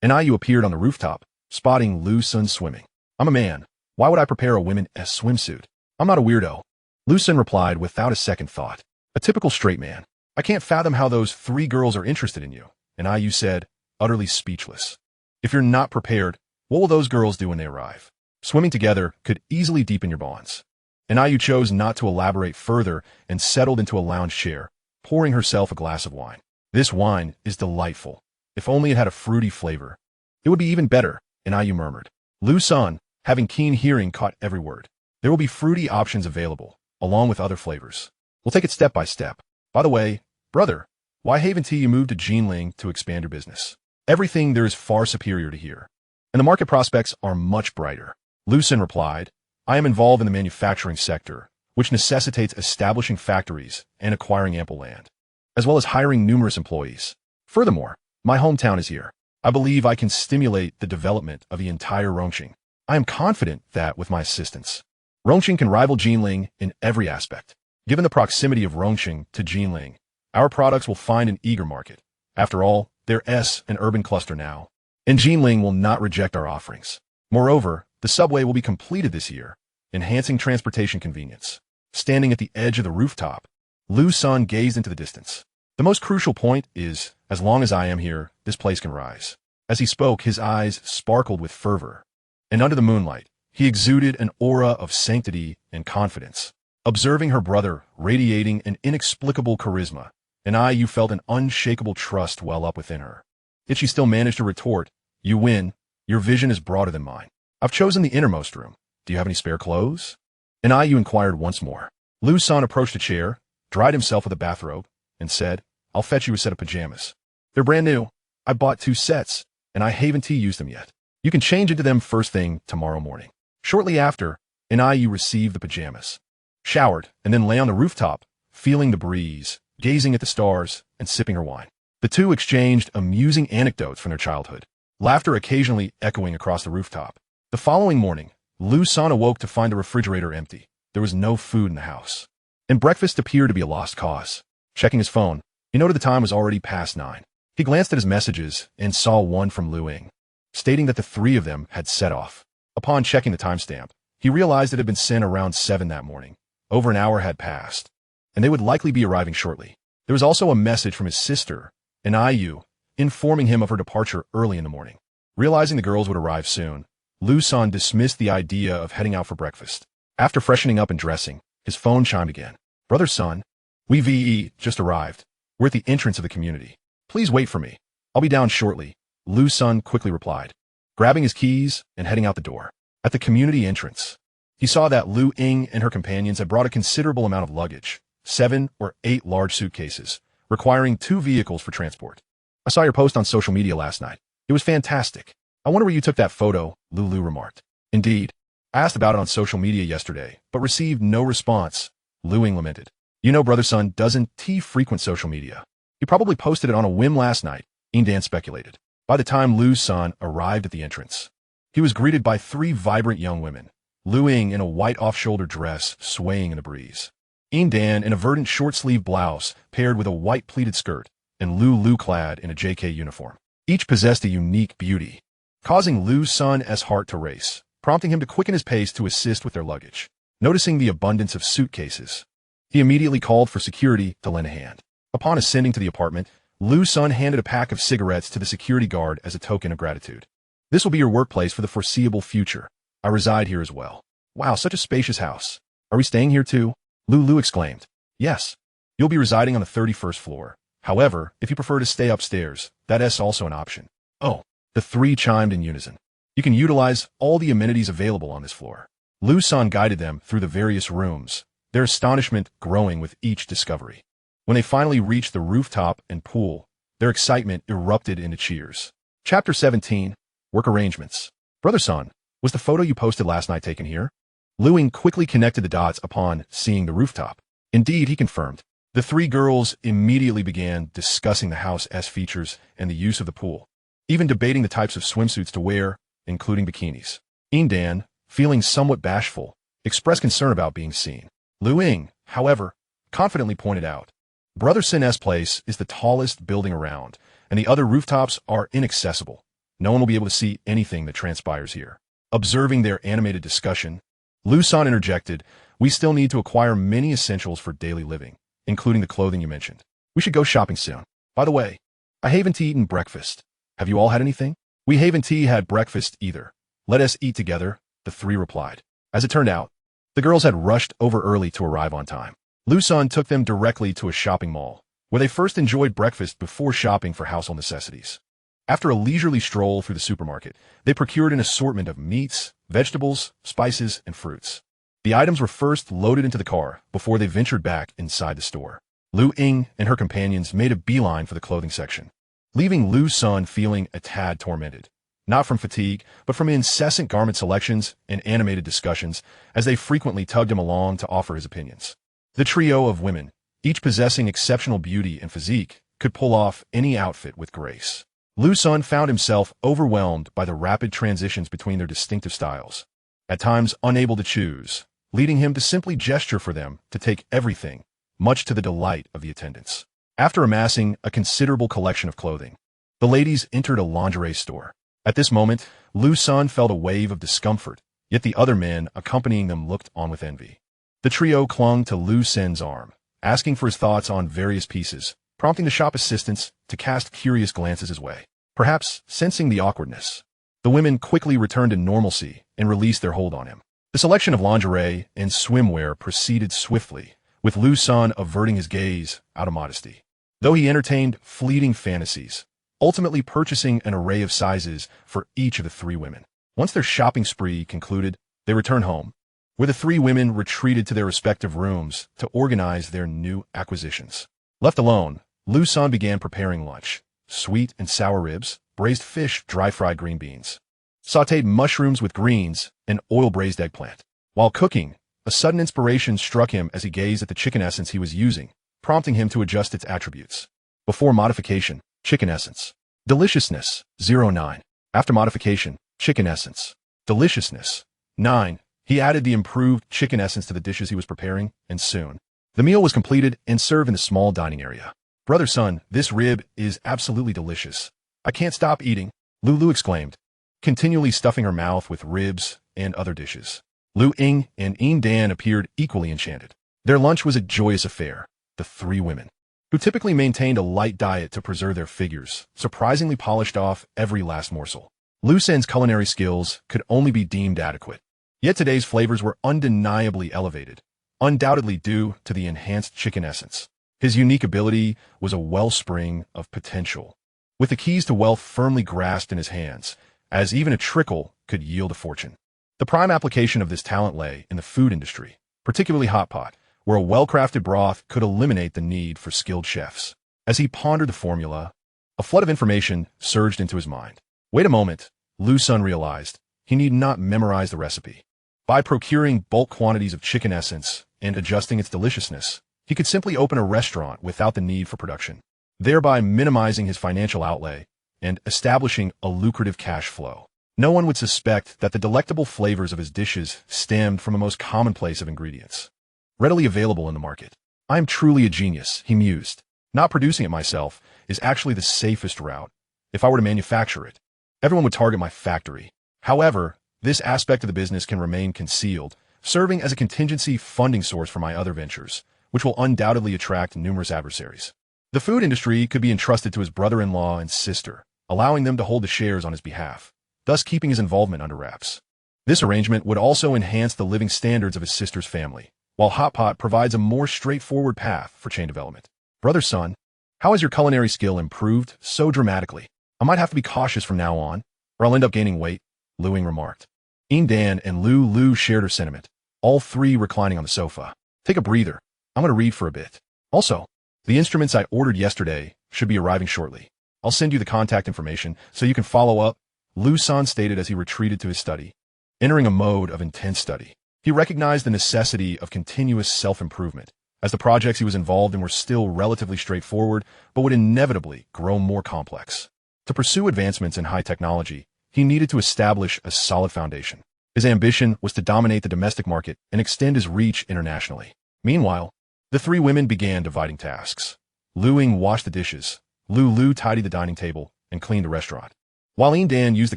S1: An IU appeared on the rooftop, spotting Liu Sen swimming. "I'm a man. Why would I prepare a women's swimsuit? I'm not a weirdo." Liu Sen replied without a second thought. "A typical straight man. I can't fathom how those 3 girls are interested in you." And IU said, utterly speechless. "If you're not prepared, what will those girls do when they arrive? Swimming together could easily deepen your bonds." And IU chose not to elaborate further and settled into a lounge chair, pouring herself a glass of wine. "This wine is delightful. If only it had a fruity flavor. It would be even better," and IU murmured. Liu Sen, having keen hearing, caught every word. "There will be fruity options available, along with other flavors. We'll take it step by step. By the way, brother, why haven't you moved to Jinling to expand your business? Everything there is far superior to here, and the market prospects are much brighter." Liu Sen replied, "I am involved in the manufacturing sector, which necessitates establishing factories and acquiring ample land, as well as hiring numerous employees. Furthermore, my hometown is here. I believe I can stimulate the development of the entire Rongqing. I am confident that, with my assistance, Rongqing can rival Jinling in every aspect. Given the proximity of Rongqing to Jinling, our products will find an eager market. After all, they're an urban cluster now, and Jinling will not reject our offerings. Moreover, the subway will be completed this year, enhancing transportation convenience." Standing at the edge of the rooftop, Liu Sen gazed into the distance. "The most crucial point is, as long as I am here, this place can rise." As he spoke, his eyes sparkled with fervor, and under the moonlight, he exuded an aura of sanctity and confidence. Observing her brother radiating an inexplicable charisma, and IU felt an unshakable trust well up within her. Yet she still managed to retort, "You win. Your vision is broader than mine. I've chosen the innermost room. Do you have any spare clothes?" And IU inquired once more. Liu Sen approached a chair, dried himself with a bathrobe, and said, "I'll fetch you a set of pajamas. They're brand new. I bought 2 sets, and I haven't used them yet. You can change into them first thing tomorrow morning." Shortly after, an IU received the pajamas, showered, and then lay on the rooftop, feeling the breeze, gazing at the stars, and sipping her wine. The two exchanged amusing anecdotes from their childhood, laughter occasionally echoing across the rooftop. The following morning, Liu Sen awoke to find the refrigerator empty. There was no food in the house, and breakfast appeared to be a lost cause. Checking his phone, he noted the time was already past 9. He glanced at his messages and saw one from Lu Ying, stating that the 3 of them had set off. Upon checking the timestamp, he realized it had been sent around 7 that morning. Over an hour had passed, and they would likely be arriving shortly. There was also a message from his sister, an IU, informing him of her departure early in the morning. Realizing the girls would arrive soon, Liu Sen dismissed the idea of heading out for breakfast. After freshening up and dressing, his phone chimed again. "Brother Sun, we just arrived. We're at the entrance of the community. Please wait for me. I'll be down shortly," Liu Sen quickly replied, grabbing his keys and heading out the door. At the community entrance, he saw that Lu Ying and her companions had brought a considerable amount of luggage, 7 or 8 large suitcases, requiring 2 vehicles for transport. "I saw your post on social media last night. It was fantastic. I wonder where you took that photo," Lulu remarked. "Indeed. I asked about it on social media yesterday, but received no response," Lu Ying lamented. "You know Brother Sun doesn't frequent social media. He probably posted it on a whim last night," Dan speculated. By the time Liu Sen arrived at the entrance, he was greeted by 3 vibrant young women, Lu Ying in a white off-shoulder dress swaying in the breeze, Dan in a verdant short-sleeved blouse paired with a white pleated skirt, and Lu clad in a JK uniform. Each possessed a unique beauty, causing Liu Sen's heart to race, prompting him to quicken his pace to assist with their luggage. Noticing the abundance of suitcases, he immediately called for security to lend a hand. Upon ascending to the apartment, Liu Sen handed a pack of cigarettes to the security guard as a token of gratitude. "This will be your workplace for the foreseeable future. I reside here as well." "Wow, such a spacious house. Are we staying here too?" Lulu exclaimed. "Yes. You'll be residing on the 31st floor. However, if you prefer to stay upstairs, that is also an option. Oh, the three chimed in unison. You can utilize all the amenities available on this floor. Liu Sen guided them through the various rooms, their astonishment growing with each discovery. When they finally reached the rooftop and pool, their excitement erupted into cheers. Chapter 17, Work Arrangements. Brother Sen, was the photo you posted last night taken here? Liu Ying quickly connected the dots upon seeing the rooftop. Indeed, he confirmed. The three girls immediately began discussing the house's features and the use of the pool, even debating the types of swimsuits to wear, including bikinis. Dan, feeling somewhat bashful, expressed concern about being seen. Liu Ying, however, confidently pointed out, Brother Sen's place is the tallest building around, and the other rooftops are inaccessible. No one will be able to see anything that transpires here. Observing their animated discussion, Liu Sen interjected, we still need to acquire many essentials for daily living, including the clothing you mentioned. We should go shopping soon. By the way, I haven't eaten breakfast. Have you all had anything? We haven't had breakfast either. Let us eat together, the three replied. As it turned out, the girls had rushed over early to arrive on time. Liu Sen took them directly to a shopping mall, where they first enjoyed breakfast before shopping for household necessities. After a leisurely stroll through the supermarket, they procured an assortment of meats, vegetables, spices, and fruits. The items were first loaded into the car before they ventured back inside the store. Liu Ying and her companions made a beeline for the clothing section, leaving Liu Sen feeling a tad tormented, not from fatigue, but from incessant garment selections and animated discussions as they frequently tugged him along to offer his opinions. The trio of women, each possessing exceptional beauty and physique, could pull off any outfit with grace. Liu Sen found himself overwhelmed by the rapid transitions between their distinctive styles, at times unable to choose, leading him to simply gesture for them to take everything, much to the delight of the attendants. After amassing a considerable collection of clothing, the ladies entered a lingerie store. At this moment, Liu Sen felt a wave of discomfort, yet the other men accompanying them looked on with envy. The trio clung to Liu Sen's arm, asking for his thoughts on various pieces, prompting the shop assistants to cast curious glances his way. Perhaps sensing the awkwardness, the women quickly returned to normalcy and released their hold on him. The selection of lingerie and swimwear proceeded swiftly, with Liu Sen averting his gaze out of modesty. Though he entertained fleeting fantasies, ultimately purchasing an array of sizes for each of the three women. Once their shopping spree concluded, they returned home, where the three women retreated to their respective rooms to organize their new acquisitions. Left alone, Liu Sen began preparing lunch: sweet and sour ribs, braised fish, dry-fried green beans, sautéed mushrooms with greens, and oil-braised eggplant. While cooking, a sudden inspiration struck him as he gazed at the chicken essence he was using, prompting him to adjust its attributes. Before modification, chicken essence. Deliciousness, 09. After modification, chicken essence. Deliciousness, 9. He added the improved chicken essence to the dishes he was preparing, and soon, the meal was completed and served in the small dining area. Brother Sen, this rib is absolutely delicious. I can't stop eating, Lulu exclaimed, continually stuffing her mouth with ribs and other dishes. Liu Ying and Dan appeared equally enchanted. Their lunch was a joyous affair. The three women, who typically maintained a light diet to preserve their figures, surprisingly polished off every last morsel. Liu Sen's culinary skills could only be deemed adequate. Yet today's flavors were undeniably elevated, undoubtedly due to the enhanced chicken essence. His unique ability was a wellspring of potential, with the keys to wealth firmly grasped in his hands, as even a trickle could yield a fortune. The prime application of this talent lay in the food industry, particularly hot pot, where a well-crafted broth could eliminate the need for skilled chefs. As he pondered the formula, a flood of information surged into his mind. Wait a moment, Liu Sen realized. He need not memorize the recipe. By procuring bulk quantities of chicken essence and adjusting its deliciousness, he could simply open a restaurant without the need for production, thereby minimizing his financial outlay and establishing a lucrative cash flow. No one would suspect that the delectable flavors of his dishes stemmed from the most commonplace of ingredients, readily available in the market. I am truly a genius, he mused. Not producing it myself is actually the safest route. If I were to manufacture it, everyone would target my factory. However, this aspect of the business can remain concealed, serving as a contingency funding source for my other ventures, which will undoubtedly attract numerous adversaries. The food industry could be entrusted to his brother-in-law and sister, allowing them to hold the shares on his behalf, thus keeping his involvement under wraps. This arrangement would also enhance the living standards of his sister's family, while hot pot provides a more straightforward path for chain development. Brother Sun, how has your culinary skill improved so dramatically? I might have to be cautious from now on, or I'll end up gaining weight, Liu remarked. Dan and Lu shared her sentiment, all three reclining on the sofa. Take a breather. I'm going to read for a bit. Also, the instruments I ordered yesterday should be arriving shortly. I'll send you the contact information so you can follow up, Liu Sen stated as he retreated to his study. Entering a mode of intense study, he recognized the necessity of continuous self-improvement, as the projects he was involved in were still relatively straightforward, but would inevitably grow more complex. To pursue advancements in high technology, he needed to establish a solid foundation. His ambition was to dominate the domestic market and extend his reach internationally. Meanwhile, the three women began dividing tasks. Liu washed the dishes, Lu tidied the dining table, and cleaned the restaurant. While Dan used the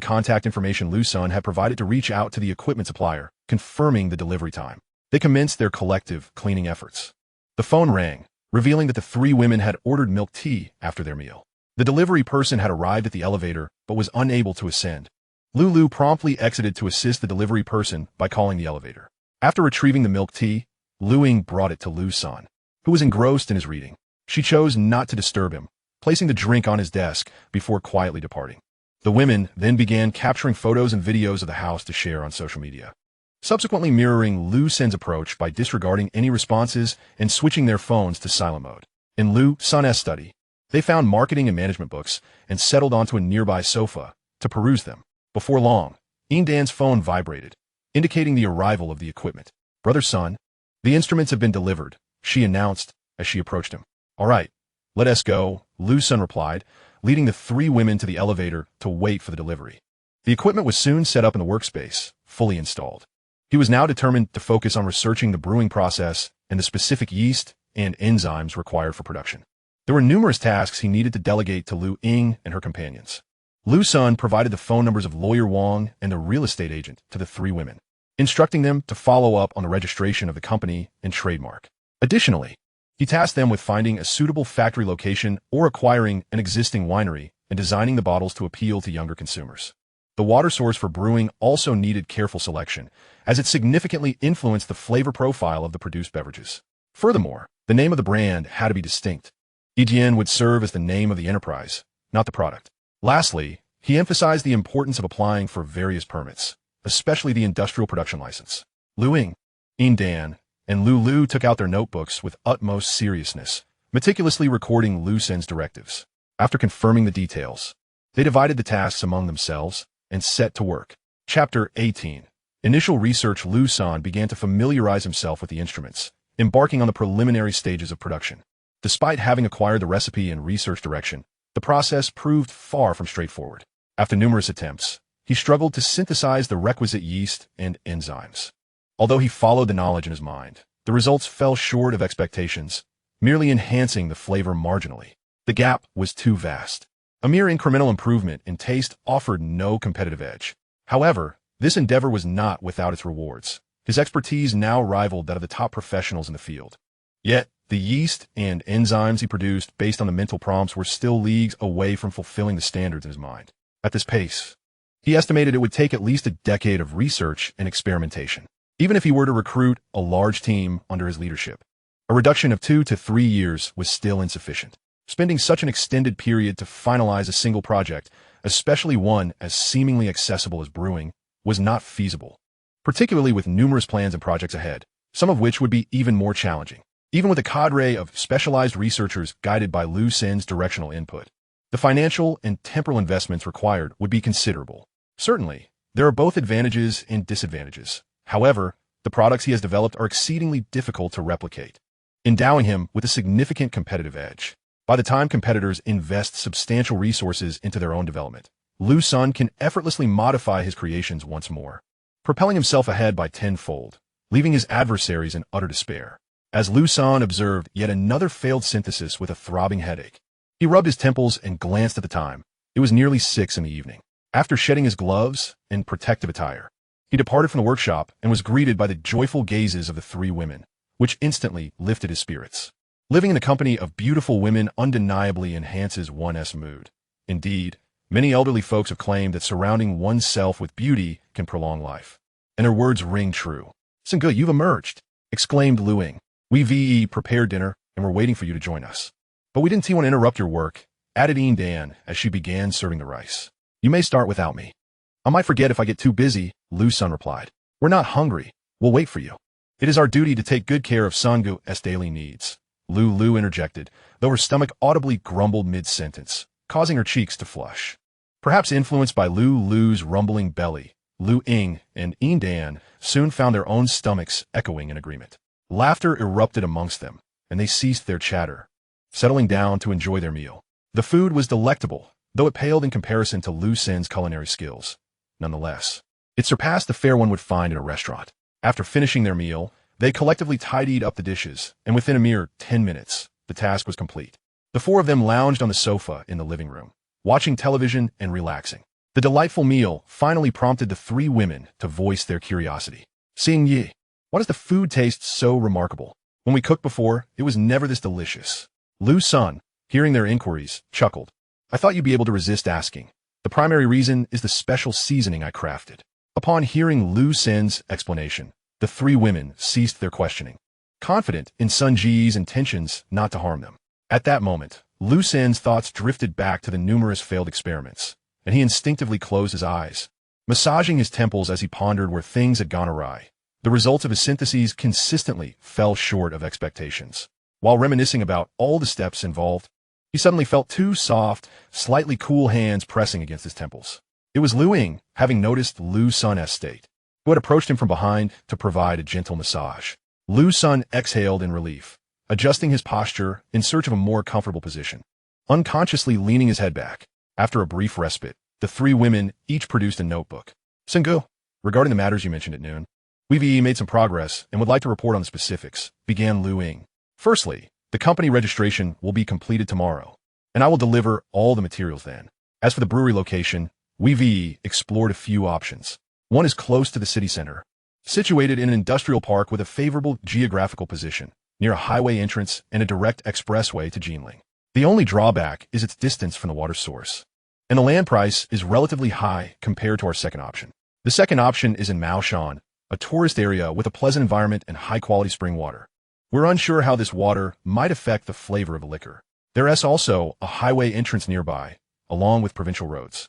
S1: contact information Liu Sen had provided to reach out to the equipment supplier, confirming the delivery time. They commenced their collective cleaning efforts. The phone rang, revealing that the three women had ordered milk tea after their meal. The delivery person had arrived at the elevator but was unable to ascend. Lu promptly exited to assist the delivery person by calling the elevator. After retrieving the milk tea, Liu brought it to Liu Sen, who was engrossed in his reading. She chose not to disturb him, placing the drink on his desk before quietly departing. The women then began capturing photos and videos of the house to share on social media, subsequently mirroring Liu Sen's approach by disregarding any responses and switching their phones to silent mode. In Liu Sen's study, they found marketing and management books and settled onto a nearby sofa to peruse them. Before long, Dan's phone vibrated, indicating the arrival of the equipment. Brother Sun, the instruments have been delivered, she announced as she approached him. All right, let us go, Liu Sen replied, leading the three women to the elevator to wait for the delivery. The equipment was soon set up in the workspace, fully installed. He was now determined to focus on researching the brewing process and the specific yeast and enzymes required for production. There were numerous tasks he needed to delegate to Liu and her companions. Liu Sen provided the phone numbers of Lawyer Wang and the real estate agent to the three women, instructing them to follow up on the registration of the company and trademark. Additionally, he tasked them with finding a suitable factory location or acquiring an existing winery and designing the bottles to appeal to younger consumers. The water source for brewing also needed careful selection, as it significantly influenced the flavor profile of the produced beverages. Furthermore, the name of the brand had to be distinct. EGN would serve as the name of the enterprise, not the product. Lastly, he emphasized the importance of applying for various permits, especially the industrial production license. Liu Dan, and Lu took out their notebooks with utmost seriousness, meticulously recording Liu Sen's directives. After confirming the details, they divided the tasks among themselves and set to work. Chapter 18. Initial research. Liu Sen began to familiarize himself with the instruments, embarking on the preliminary stages of production. Despite having acquired the recipe and research direction, the process proved far from straightforward. After numerous attempts, he struggled to synthesize the requisite yeast and enzymes. Although he followed the knowledge in his mind, the results fell short of expectations, merely enhancing the flavor marginally. The gap was too vast. A mere incremental improvement in taste offered no competitive edge. However, this endeavor was not without its rewards. His expertise now rivaled that of the top professionals in the field. Yet, the yeast and enzymes he produced based on the mental prompts were still leagues away from fulfilling the standards in his mind. At this pace, he estimated it would take at least a decade of research and experimentation, even if he were to recruit a large team under his leadership. A reduction of 2 to 3 years was still insufficient. Spending such an extended period to finalize a single project, especially one as seemingly accessible as brewing, was not feasible, particularly with numerous plans and projects ahead, some of which would be even more challenging. Even with a cadre of specialized researchers guided by Liu Sen's directional input, the financial and temporal investments required would be considerable. Certainly, there are both advantages and disadvantages. However, the products he has developed are exceedingly difficult to replicate, endowing him with a significant competitive edge. By the time competitors invest substantial resources into their own development, Liu Sen can effortlessly modify his creations once more, propelling himself ahead by tenfold, leaving his adversaries in utter despair. As Liu Sen observed yet another failed synthesis with a throbbing headache, he rubbed his temples and glanced at the time. It was nearly 6 in the evening. After shedding his gloves and protective attire, he departed from the workshop and was greeted by the joyful gazes of the three women, which instantly lifted his spirits. Living in the company of beautiful women undeniably enhances one's mood. Indeed, many elderly folks have claimed that surrounding oneself with beauty can prolong life. And their words ring true. Good, you've emerged. exclaimed Liu. We prepared dinner and were waiting for you to join us. But we didn't want to interrupt your work, added Dan as she began serving the rice. You may start without me. I might forget if I get too busy, Liu Sen replied. We're not hungry. We'll wait for you. It is our duty to take good care of Sangu's daily needs. Liu interjected, though her stomach audibly grumbled mid-sentence, causing her cheeks to flush. Perhaps influenced by Liu's rumbling belly, Liu and Dan soon found their own stomachs echoing in agreement. Laughter erupted amongst them, and they ceased their chatter, settling down to enjoy their meal. The food was delectable, though it paled in comparison to Liu Sen's culinary skills. Nonetheless, it surpassed the fare one would find in a restaurant. After finishing their meal, they collectively tidied up the dishes, and within a mere 10 minutes, the task was complete. The four of them lounged on the sofa in the living room, watching television and relaxing. The delightful meal finally prompted the three women to voice their curiosity. Xing Yi, why does the food taste so remarkable? When we cooked before, it was never this delicious. Liu Sen, hearing their inquiries, chuckled. I thought you'd be able to resist asking. The primary reason is the special seasoning I crafted. Upon hearing Liu Sen's explanation, the three women ceased their questioning, confident in Sun Ji's intentions not to harm them. At that moment, Liu Sen's thoughts drifted back to the numerous failed experiments, and he instinctively closed his eyes, massaging his temples as he pondered where things had gone awry. The results of his syntheses consistently fell short of expectations. While reminiscing about all the steps involved, he suddenly felt two soft, slightly cool hands pressing against his temples. It was Liu, having noticed Liu Sen's state, who had approached him from behind to provide a gentle massage. Liu Sen exhaled in relief, adjusting his posture in search of a more comfortable position. Unconsciously leaning his head back, after a brief respite, the three women each produced a notebook. Sengu, regarding the matters you mentioned at noon, we've made some progress and would like to report on the specifics, began Liu. Firstly, the company registration will be completed tomorrow, and I will deliver all the materials then. As for the brewery location, we've explored a few options. One is close to the city center, situated in an industrial park with a favorable geographical position, near a highway entrance and a direct expressway to Jinling. The only drawback is its distance from the water source, and the land price is relatively high compared to our second option. The second option is in Maoshan, a tourist area with a pleasant environment and high-quality spring water. We're unsure how this water might affect the flavor of the liquor. There is also a highway entrance nearby, along with provincial roads,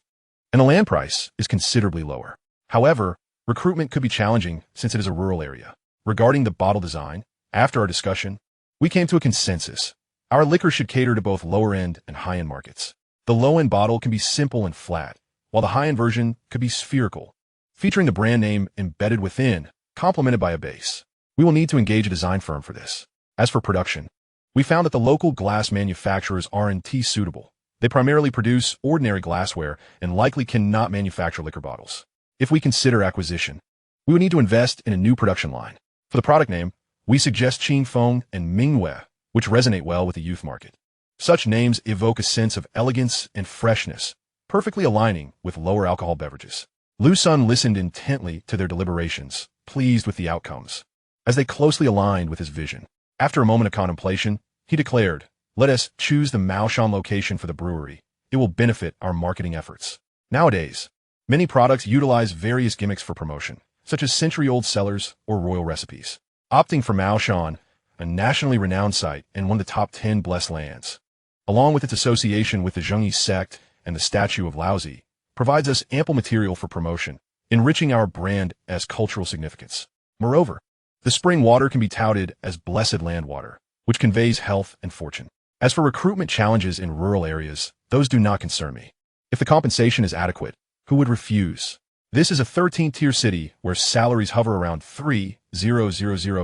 S1: and the land price is considerably lower. However, recruitment could be challenging since it is a rural area. Regarding the bottle design, after our discussion, we came to a consensus. Our liquor should cater to both lower-end and high-end markets. The low-end bottle can be simple and flat, while the high-end version could be spherical, featuring the brand name embedded within, complemented by a base. We will need to engage a design firm for this. As for production, we found that the local glass manufacturers aren't suitable. They primarily produce ordinary glassware and likely cannot manufacture liquor bottles. If we consider acquisition, we would need to invest in a new production line. For the product name, we suggest Qingfeng and Mingwei, which resonate well with the youth market. Such names evoke a sense of elegance and freshness, perfectly aligning with lower alcohol beverages. Liu Sen listened intently to their deliberations, pleased with the outcomes, as they closely aligned with his vision. After a moment of contemplation, he declared, let us choose the Maoshan location for the brewery. It will benefit our marketing efforts. Nowadays, many products utilize various gimmicks for promotion, such as century-old cellars or royal recipes. Opting for Maoshan, a nationally renowned site and one of the top 10 blessed lands, along with its association with the Zhengyi sect and the statue of Laozi, provides us ample material for promotion, enriching our brand as cultural significance. Moreover, the spring water can be touted as blessed land water, which conveys health and fortune. As for recruitment challenges in rural areas, those do not concern me. If the compensation is adequate, who would refuse? This is a 13th-tier city where salaries hover around 3,000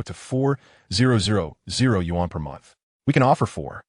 S1: to 4,000 yuan per month. We can offer 4,000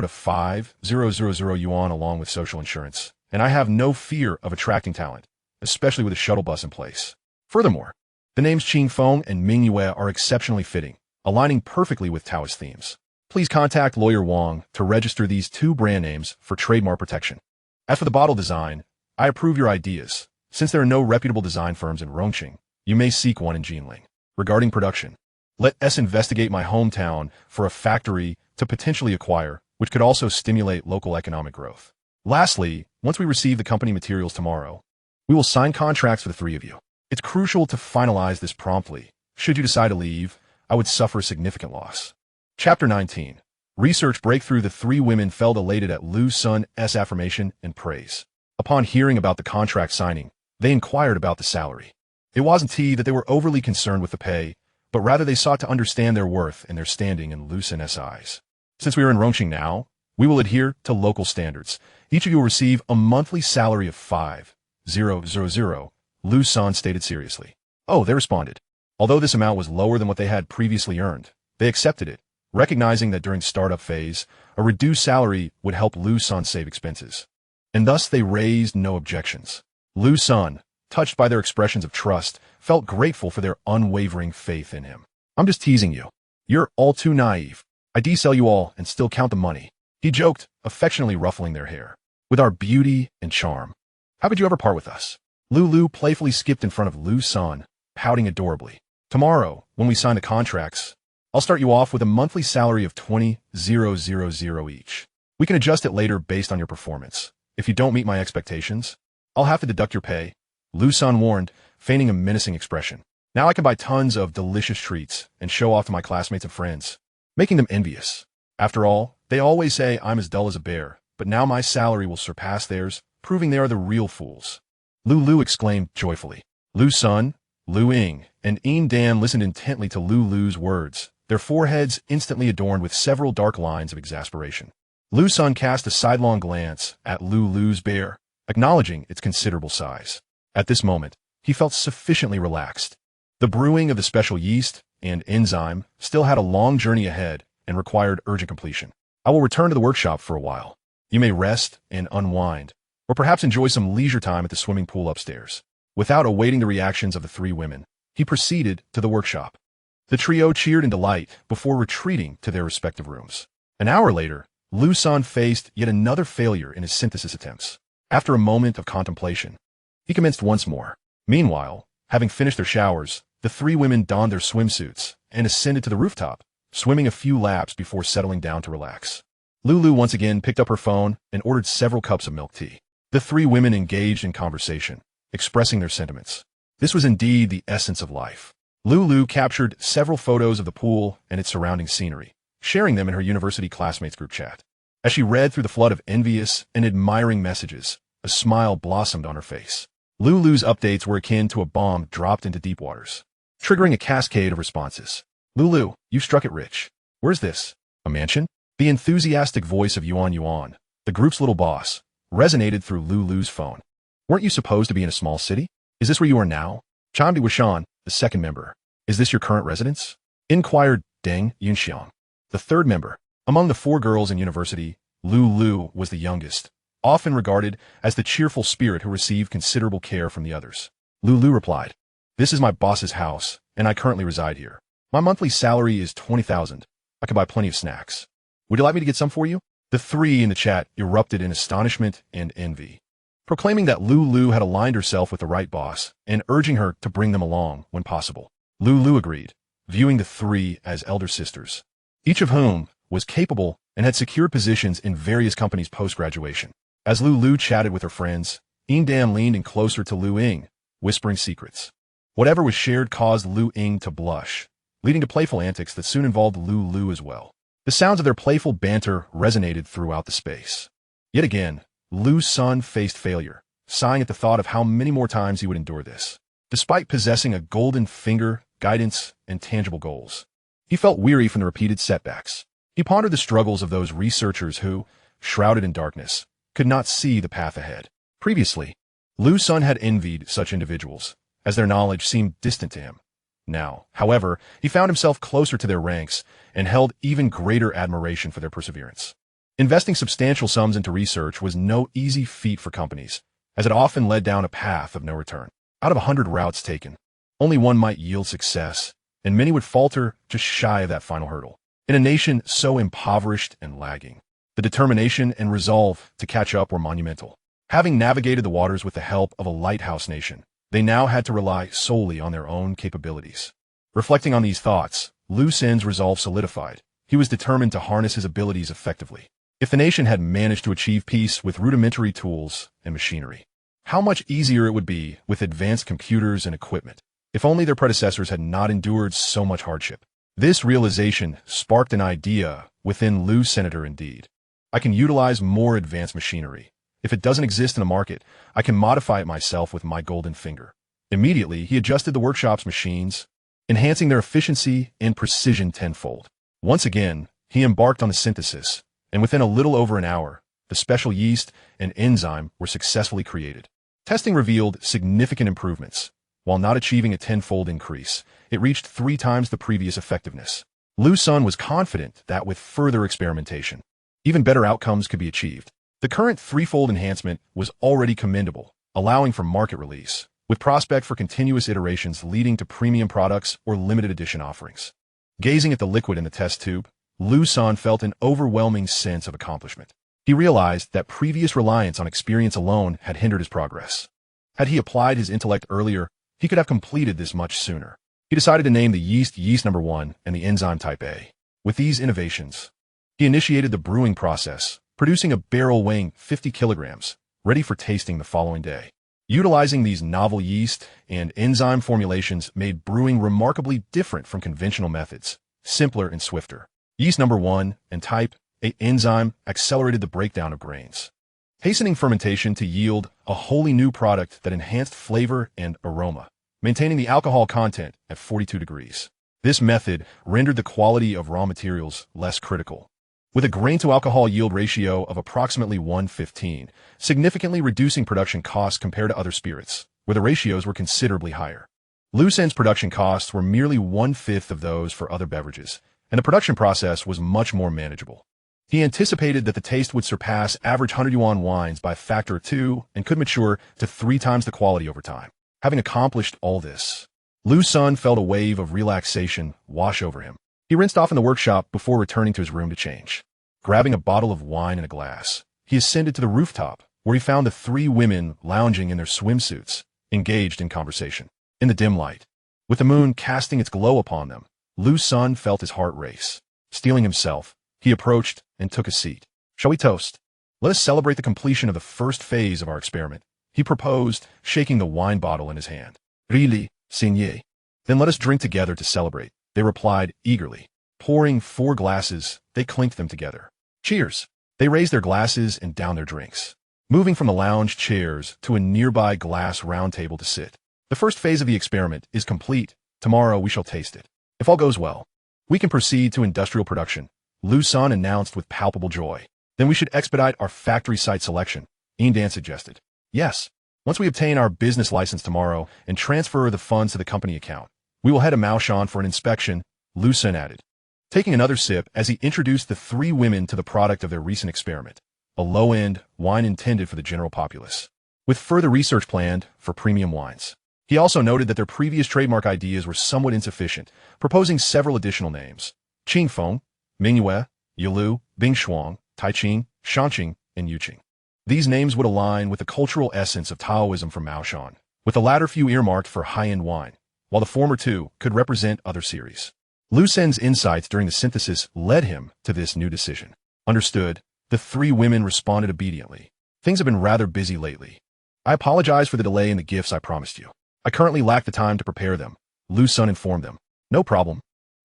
S1: to 5,000 yuan along with social insurance, and I have no fear of attracting talent, especially with a shuttle bus in place. Furthermore, the names Qingfeng and Mingyue are exceptionally fitting, aligning perfectly with Taoist themes. Please contact Lawyer Wang to register these two brand names for trademark protection. As for the bottle design, I approve your ideas. Since there are no reputable design firms in Rongqing, you may seek one in Jinling. Regarding production, let us investigate my hometown for a factory to potentially acquire, which could also stimulate local economic growth. Lastly, once we receive the company materials tomorrow, we will sign contracts for the three of you. It's crucial to finalize this promptly. Should you decide to leave, I would suffer a significant loss. Chapter 19. Research breakthrough. The three women felt elated at Liu Sen's affirmation and praise. Upon hearing about the contract signing, they inquired about the salary. It wasn't that they were overly concerned with the pay, but rather they sought to understand their worth and their standing in Liu Sen's eyes. Since we are in Rongqing now, we will adhere to local standards. Each of you will receive a monthly salary of 5,000, Liu Sen stated seriously. Oh, they responded. Although this amount was lower than what they had previously earned, they accepted it, recognizing that during startup phase, a reduced salary would help Liu Sen save expenses. And thus they raised no objections. Liu Sen, touched by their expressions of trust, felt grateful for their unwavering faith in him. I'm just teasing you. You're all too naive. I desell you all and still count the money, he joked, affectionately ruffling their hair. With our beauty and charm, how could you ever part with us? Lulu playfully skipped in front of Liu Sen, pouting adorably. Tomorrow, when we sign the contracts, I'll start you off with a monthly salary of 20,000 each. We can adjust it later based on your performance. If you don't meet my expectations, I'll have to deduct your pay, Liu Sen warned, feigning a menacing expression. Now I can buy tons of delicious treats and show off to my classmates and friends, making them envious. After all, they always say I'm as dull as a bear, but now my salary will surpass theirs, proving they are the real fools. Lulu exclaimed joyfully. Liu Sen, Liu Ying, and Yin Dan listened intently to Lulu's words, their foreheads instantly adorned with several dark lines of exasperation. Liu Sen cast a sidelong glance at Lulu's bear, acknowledging its considerable size. At this moment, he felt sufficiently relaxed. The brewing of the special yeast and enzyme still had a long journey ahead and required urgent completion. I will return to the workshop for a while. You may rest and unwind, or perhaps enjoy some leisure time at the swimming pool upstairs. Without awaiting the reactions of the three women, he proceeded to the workshop. The trio cheered in delight before retreating to their respective rooms. An hour later, Liu Sen faced yet another failure in his synthesis attempts. After a moment of contemplation, he commenced once more. Meanwhile, having finished their showers, the three women donned their swimsuits and ascended to the rooftop, swimming a few laps before settling down to relax. Lulu once again picked up her phone and ordered several cups of milk tea. The three women engaged in conversation, expressing their sentiments. This was indeed the essence of life. Lulu captured several photos of the pool and its surrounding scenery, sharing them in her university classmates group chat. As she read through the flood of envious and admiring messages, a smile blossomed on her face. Lulu's updates were akin to a bomb dropped into deep waters, triggering a cascade of responses. Lulu, you struck it rich. Where's this? A mansion? The enthusiastic voice of Yuan, the group's little boss, resonated through Lulu's phone. Weren't you supposed to be in a small city? Is this where you are now? Chimed Wishan, the second member. Is this your current residence? Inquired Deng Yunxiang, the third member. Among the four girls in university, Lulu was the youngest, often regarded as the cheerful spirit who received considerable care from the others. Lulu replied, This is my boss's house, and I currently reside here. My monthly salary is 20,000. I can buy plenty of snacks. Would you like me to get some for you? The three in the chat erupted in astonishment and envy, proclaiming that Lulu had aligned herself with the right boss and urging her to bring them along when possible. Lulu agreed, viewing the three as elder sisters, each of whom was capable and had secured positions in various companies post-graduation. As Lulu chatted with her friends, Yingdan leaned in closer to Liu Ying, whispering secrets. Whatever was shared caused Liu Ying to blush, leading to playful antics that soon involved Lulu as well. The sounds of their playful banter resonated throughout the space. Yet again, Liu Sen faced failure, sighing at the thought of how many more times he would endure this. Despite possessing a golden finger, guidance, and tangible goals, he felt weary from the repeated setbacks. He pondered the struggles of those researchers who, shrouded in darkness, could not see the path ahead. Previously, Liu Sen had envied such individuals, as their knowledge seemed distant to him. Now, however, he found himself closer to their ranks and held even greater admiration for their perseverance. Investing substantial sums into research was no easy feat for companies, as it often led down a path of no return. Out of 100 routes taken, only one might yield success, and many would falter just shy of that final hurdle. In a nation so impoverished and lagging, the determination and resolve to catch up were monumental. Having navigated the waters with the help of a lighthouse nation, they now had to rely solely on their own capabilities. Reflecting on these thoughts, Liu Sen's resolve solidified. He was determined to harness his abilities effectively. If the nation had managed to achieve peace with rudimentary tools and machinery, how much easier it would be with advanced computers and equipment. If only their predecessors had not endured so much hardship. This realization sparked an idea within Liu Sen indeed. I can utilize more advanced machinery. If it doesn't exist in the market, I can modify it myself with my golden finger. Immediately, he adjusted the workshop's machines, enhancing their efficiency and precision tenfold. Once again, he embarked on the synthesis, and within a little over an hour, the special yeast and enzyme were successfully created. Testing revealed significant improvements. While not achieving a tenfold increase, it reached 3 times the previous effectiveness. Liu Sen was confident that with further experimentation, even better outcomes could be achieved. The current threefold enhancement was already commendable, allowing for market release, with prospect for continuous iterations leading to premium products or limited edition offerings. Gazing at the liquid in the test tube, Liu Sen felt an overwhelming sense of accomplishment. He realized that previous reliance on experience alone had hindered his progress. Had he applied his intellect earlier, he could have completed this much sooner. He decided to name the yeast number 1 and the enzyme type A. With these innovations, he initiated the brewing process, producing a barrel weighing 50 kilograms, ready for tasting the following day. Utilizing these novel yeast and enzyme formulations made brewing remarkably different from conventional methods, simpler and swifter. Yeast number 1 and type A enzyme accelerated the breakdown of grains, hastening fermentation to yield a wholly new product that enhanced flavor and aroma, maintaining the alcohol content at 42 degrees. This method rendered the quality of raw materials less critical, with a grain-to-alcohol yield ratio of approximately 1:15, significantly reducing production costs compared to other spirits, where the ratios were considerably higher. Liu Sen's production costs were merely 1/5 of those for other beverages, and the production process was much more manageable. He anticipated that the taste would surpass average 100 yuan wines by a factor of 2 and could mature to 3 times the quality over time. Having accomplished all this, Liu Sen felt a wave of relaxation wash over him. He rinsed off in the workshop before returning to his room to change. Grabbing a bottle of wine and a glass, he ascended to the rooftop, where he found the 3 women lounging in their swimsuits, engaged in conversation. In the dim light, with the moon casting its glow upon them, Liu Sen felt his heart race. Steeling himself, he approached and took a seat. "Shall we toast? Let us celebrate the completion of the first phase of our experiment," he proposed, shaking the wine bottle in his hand. "Really, Seigneur? Then let us drink together to celebrate," they replied eagerly. Pouring 4 glasses, they clinked them together. "Cheers!" They raised their glasses and downed their drinks, moving from the lounge chairs to a nearby glass round table to sit. "The first phase of the experiment is complete. Tomorrow we shall taste it. If all goes well, we can proceed to industrial production," Liu Sen announced with palpable joy. "Then we should expedite our factory site selection," Yindan suggested. "Yes. Once we obtain our business license tomorrow and transfer the funds to the company account, we will head to Maoshan for an inspection," Liu Sen added, taking another sip as he introduced the 3 women to the product of their recent experiment, a low-end wine intended for the general populace, with further research planned for premium wines. He also noted that their previous trademark ideas were somewhat insufficient, proposing several additional names: Qingfeng, Mingyue, Yilu, Bingshuang, Taiqing, Shanqing, and Yuqing. These names would align with the cultural essence of Taoism from Maoshan, with the latter few earmarked for high-end wine, while the former 2 could represent other series. Liu Sen's insights during the synthesis led him to this new decision. Understood, the 3 women responded obediently. "Things have been rather busy lately. I apologize for the delay in the gifts I promised you. I currently lack the time to prepare them," Liu Sen informed them. "No problem.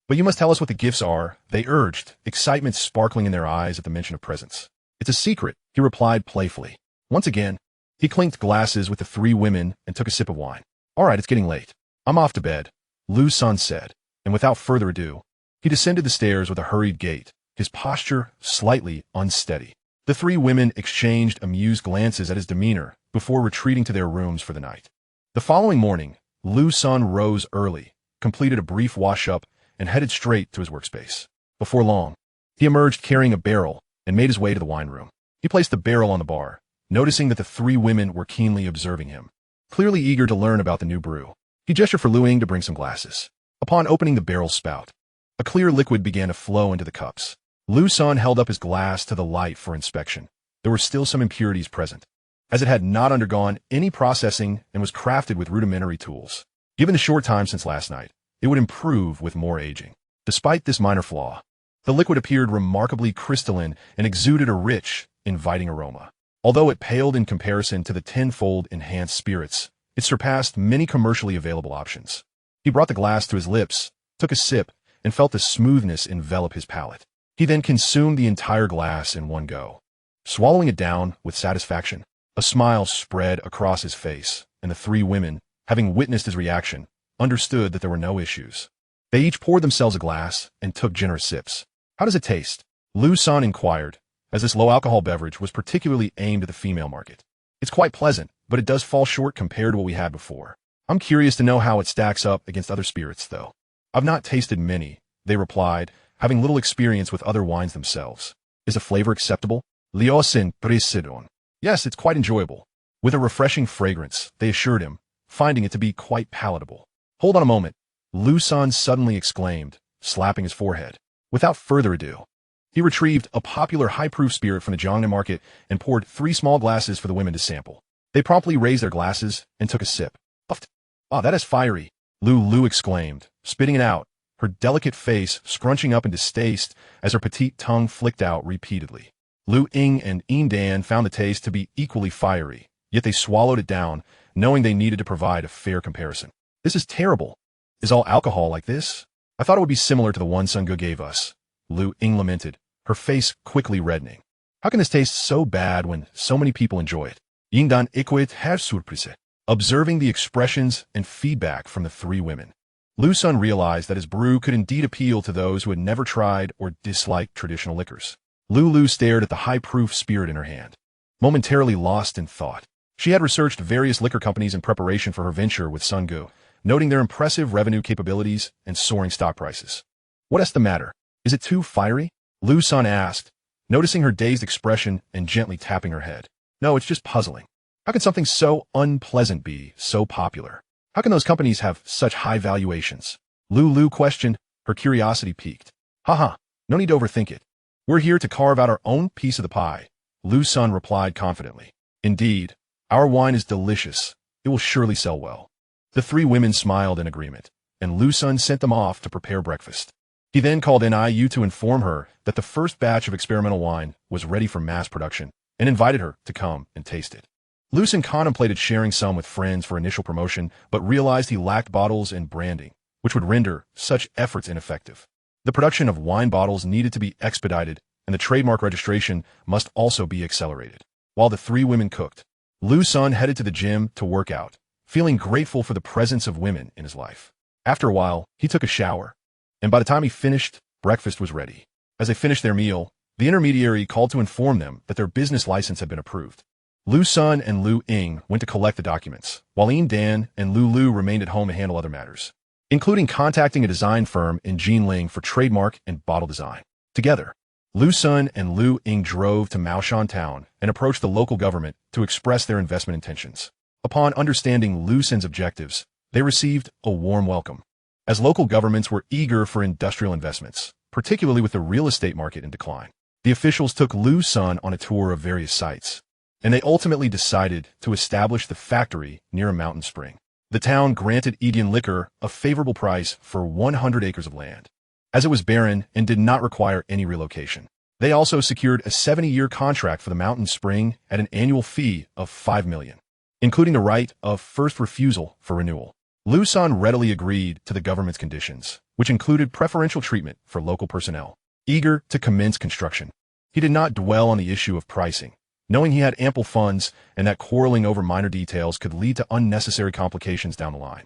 S1: But you must tell us what the gifts are," they urged, excitement sparkling in their eyes at the mention of presents. "It's a secret," he replied playfully. Once again, he clinked glasses with the 3 women and took a sip of wine. "All right, it's getting late. I'm off to bed," Liu Sen said, and without further ado, he descended the stairs with a hurried gait, his posture slightly unsteady. The 3 women exchanged amused glances at his demeanor before retreating to their rooms for the night. The following morning, Liu Sen rose early, completed a brief wash-up, and headed straight to his workspace. Before long, he emerged carrying a barrel and made his way to the wine room. He placed the barrel on the bar, noticing that the 3 women were keenly observing him, clearly eager to learn about the new brew. He gestured for Liu Ying to bring some glasses. Upon opening the barrel spout, a clear liquid began to flow into the cups. Liu Sen held up his glass to the light for inspection. There were still some impurities present, as it had not undergone any processing and was crafted with rudimentary tools. Given the short time since last night, it would improve with more aging. Despite this minor flaw, the liquid appeared remarkably crystalline and exuded a rich, inviting aroma. Although it paled in comparison to the tenfold enhanced spirits, it surpassed many commercially available options. He brought the glass to his lips, took a sip, and felt the smoothness envelop his palate. He then consumed the entire glass in one go, swallowing it down with satisfaction. A smile spread across his face, and the three women, having witnessed his reaction, understood that there were no issues. They each poured themselves a glass and took generous sips. "How does it taste?" Liu Sen inquired, as this low-alcohol beverage was particularly aimed at the female market. "It's quite pleasant, but it does fall short compared to what we had before. I'm curious to know how it stacks up against other spirits, though." "I've not tasted many," they replied, having little experience with other wines themselves. "Is the flavor acceptable?" Liu Sen persisted on. "Yes, it's quite enjoyable." With a refreshing fragrance, they assured him, finding it to be quite palatable. "Hold on a moment," Liu Sen suddenly exclaimed, slapping his forehead. Without further ado, he retrieved a popular high-proof spirit from the Jiangnan market and poured 3 small glasses for the women to sample. They promptly raised their glasses and took a sip. "Puffed. Ah, that is fiery," Lu exclaimed, spitting it out, her delicate face scrunching up in distaste as her petite tongue flicked out repeatedly. Lu Ying and Yin Dan found the taste to be equally fiery, yet they swallowed it down, knowing they needed to provide a fair comparison. "This is terrible. Is all alcohol like this? I thought it would be similar to the one Sun Ge gave us," Lu Ying lamented, her face quickly reddening. "How can this taste so bad when so many people enjoy it?" Yin Dan equate have surprise. Observing the expressions and feedback from the three women, Liu Sen realized that his brew could indeed appeal to those who had never tried or disliked traditional liquors. Lu stared at the high-proof spirit in her hand, momentarily lost in thought. She had researched various liquor companies in preparation for her venture with Sun Ge, noting their impressive revenue capabilities and soaring stock prices. "What's the matter? Is it too fiery?" Liu Sen asked, noticing her dazed expression and gently tapping her head. "No, it's just puzzling. How can something so unpleasant be so popular? How can those companies have such high valuations?" Lu questioned, her curiosity piqued. "Haha, no need to overthink it. We're here to carve out our own piece of the pie," Liu Sen replied confidently. "Indeed, our wine is delicious. It will surely sell well." The three women smiled in agreement, and Liu Sen sent them off to prepare breakfast. He then called Niu to inform her that the first batch of experimental wine was ready for mass production, and invited her to come and taste it. Liu Sen contemplated sharing some with friends for initial promotion, but realized he lacked bottles and branding, which would render such efforts ineffective. The production of wine bottles needed to be expedited, and the trademark registration must also be accelerated. While the three women cooked, Liu Sen headed to the gym to work out, feeling grateful for the presence of women in his life. After a while, he took a shower, and by the time he finished, breakfast was ready. As they finished their meal, the intermediary called to inform them that their business license had been approved. Liu Sen and Lu Ying went to collect the documents, while Yin Dan and Lu remained at home to handle other matters, including contacting a design firm in Jinling for trademark and bottle design. Together, Liu Sen and Lu Ying drove to Maoshan town and approached the local government to express their investment intentions. Upon understanding Liu Sen's objectives, they received a warm welcome, as local governments were eager for industrial investments, particularly with the real estate market in decline. The officials took Liu Sen on a tour of various sites, and they ultimately decided to establish the factory near a mountain spring. The town granted Edian Liquor a favorable price for 100 acres of land, as it was barren and did not require any relocation. They also secured a 70-year contract for the mountain spring at an annual fee of 5 million, including the right of first refusal for renewal. Liu Sen readily agreed to the government's conditions, which included preferential treatment for local personnel. Eager to commence construction, he did not dwell on the issue of pricing, knowing he had ample funds and that quarreling over minor details could lead to unnecessary complications down the line.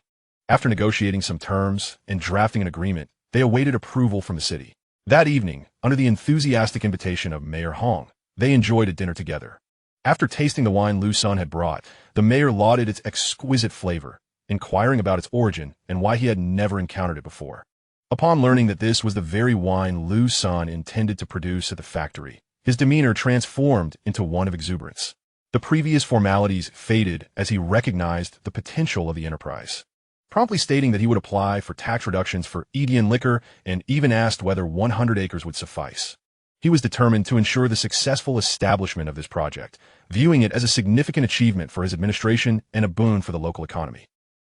S1: After negotiating some terms and drafting an agreement, they awaited approval from the city. That evening, under the enthusiastic invitation of Mayor Hong, they enjoyed a dinner together. After tasting the wine Liu Sen had brought, the mayor lauded its exquisite flavor, inquiring about its origin and why he had never encountered it before. Upon learning that this was the very wine Liu Sen intended to produce at the factory, his demeanor transformed into one of exuberance. The previous formalities faded as he recognized the potential of the enterprise, promptly stating that he would apply for tax reductions for Edian Liquor and even asked whether 100 acres would suffice. He was determined to ensure the successful establishment of this project, viewing it as a significant achievement for his administration and a boon for the local economy.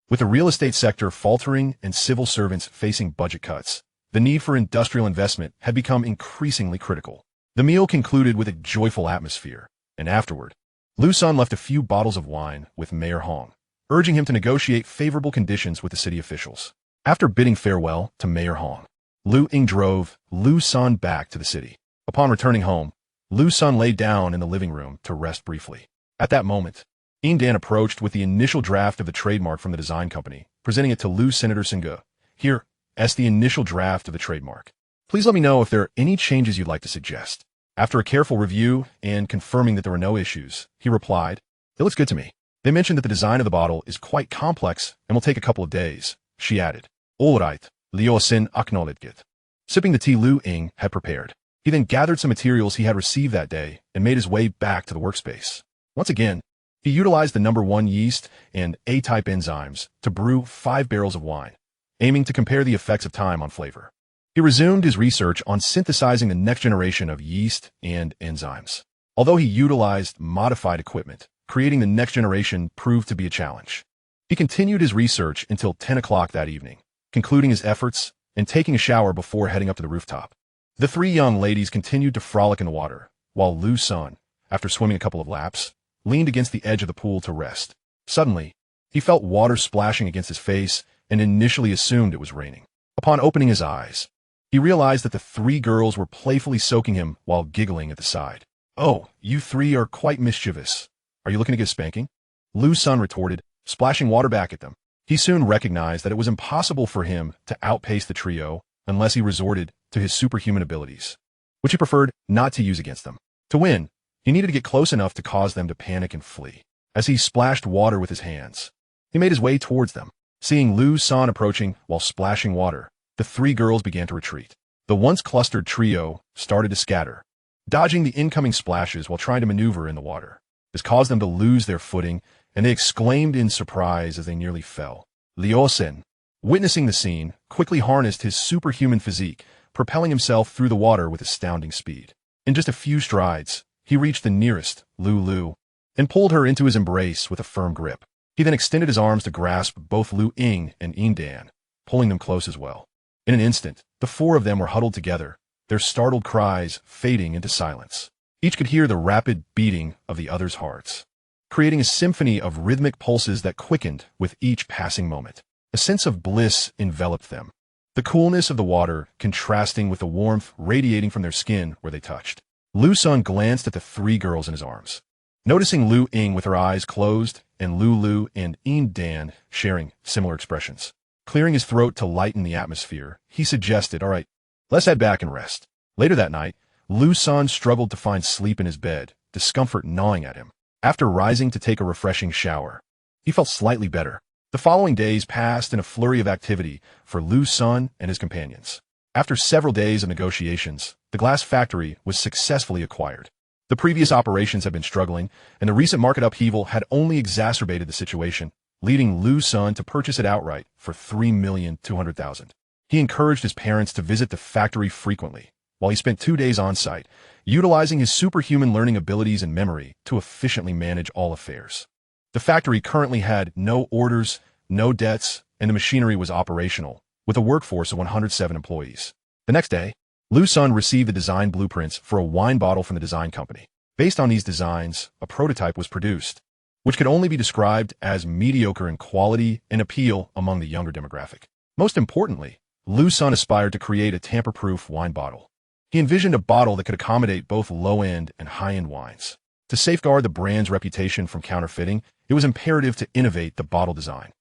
S1: With the real estate sector faltering and civil servants facing budget cuts, the need for industrial investment had become increasingly critical. The meal concluded with a joyful atmosphere, and afterward, Liu Sen left a few bottles of wine with Mayor Hong, urging him to negotiate favorable conditions with the city officials. After bidding farewell to Mayor Hong, Liu Ying drove Liu Sen back to the city. Upon returning home, Liu Sen lay down in the living room to rest briefly. At that moment, Dan approached with the initial draft of the trademark from the design company, presenting it to Liu Senator Singe. Here, as the initial draft of the trademark. Please let me know if there are any changes you'd like to suggest. After a careful review and confirming that there were no issues, he replied, "It looks good to me." They mentioned that the design of the bottle is quite complex and will take a couple of days. She added, "All right, Liu Sen acknowledged it." Sipping the tea Liu Ying had prepared, he then gathered some materials he had received that day and made his way back to the workspace. Once again, he utilized the number 1 yeast and A-type enzymes to brew 5 barrels of wine, aiming to compare the effects of time on flavor. He resumed his research on synthesizing the next generation of yeast and enzymes. Although he utilized modified equipment, creating the next generation proved to be a challenge. He continued his research until 10 o'clock that evening, concluding his efforts and taking a shower before heading up to the rooftop. The 3 young ladies continued to frolic in the water, while Liu Sen, after swimming a couple of laps, leaned against the edge of the pool to rest. Suddenly, he felt water splashing against his face and initially assumed it was raining. Upon opening his eyes, he realized that the 3 girls were playfully soaking him while giggling at the side. "Oh, you 3 are quite mischievous. Are you looking to get a spanking?" Liu Sen retorted, splashing water back at them. He soon recognized that it was impossible for him to outpace the trio unless he resorted to his superhuman abilities, which he preferred not to use against them. To win, he needed to get close enough to cause them to panic and flee. As he splashed water with his hands, he made his way towards them. Seeing Liu Sen approaching while splashing water, the 3 girls began to retreat. The once clustered trio started to scatter, dodging the incoming splashes while trying to maneuver in the water. This caused them to lose their footing, and they exclaimed in surprise as they nearly fell. Liu Sen, witnessing the scene, quickly harnessed his superhuman physique, propelling himself through the water with astounding speed. In just a few strides, he reached the nearest, Liu, and pulled her into his embrace with a firm grip. He then extended his arms to grasp both Liu Ying and Dan, pulling them close as well. In an instant, the 4 of them were huddled together, their startled cries fading into silence. Each could hear the rapid beating of the other's hearts, creating a symphony of rhythmic pulses that quickened with each passing moment. A sense of bliss enveloped them, the coolness of the water contrasting with the warmth radiating from their skin where they touched. Liu Sen glanced at the 3 girls in his arms. Noticing Liu Ying with her eyes closed and Liu and Dan sharing similar expressions. Clearing his throat to lighten the atmosphere, he suggested, "All right, let's head back and rest." Later that night, Liu Sen struggled to find sleep in his bed, discomfort gnawing at him. After rising to take a refreshing shower, he felt slightly better. The following days passed in a flurry of activity for Liu Sen and his companions. After several days of negotiations, the glass factory was successfully acquired. The previous operations had been struggling, and the recent market upheaval had only exacerbated the situation, leading Liu Sen to purchase it outright for $3,200,000. He encouraged his parents to visit the factory frequently, while he spent 2 days on site, utilizing his superhuman learning abilities and memory to efficiently manage all affairs. The factory currently had no orders, no debts, and the machinery was operational, with a workforce of 107 employees. The next day, Liu Sen received the design blueprints for a wine bottle from the design company. Based on these designs, a prototype was produced, which could only be described as mediocre in quality and appeal among the younger demographic. Most importantly, Liu Sen aspired to create a tamper-proof wine bottle. He envisioned a bottle that could accommodate both low-end and high-end wines. To safeguard the brand's reputation from counterfeiting, it was imperative to innovate the bottle design.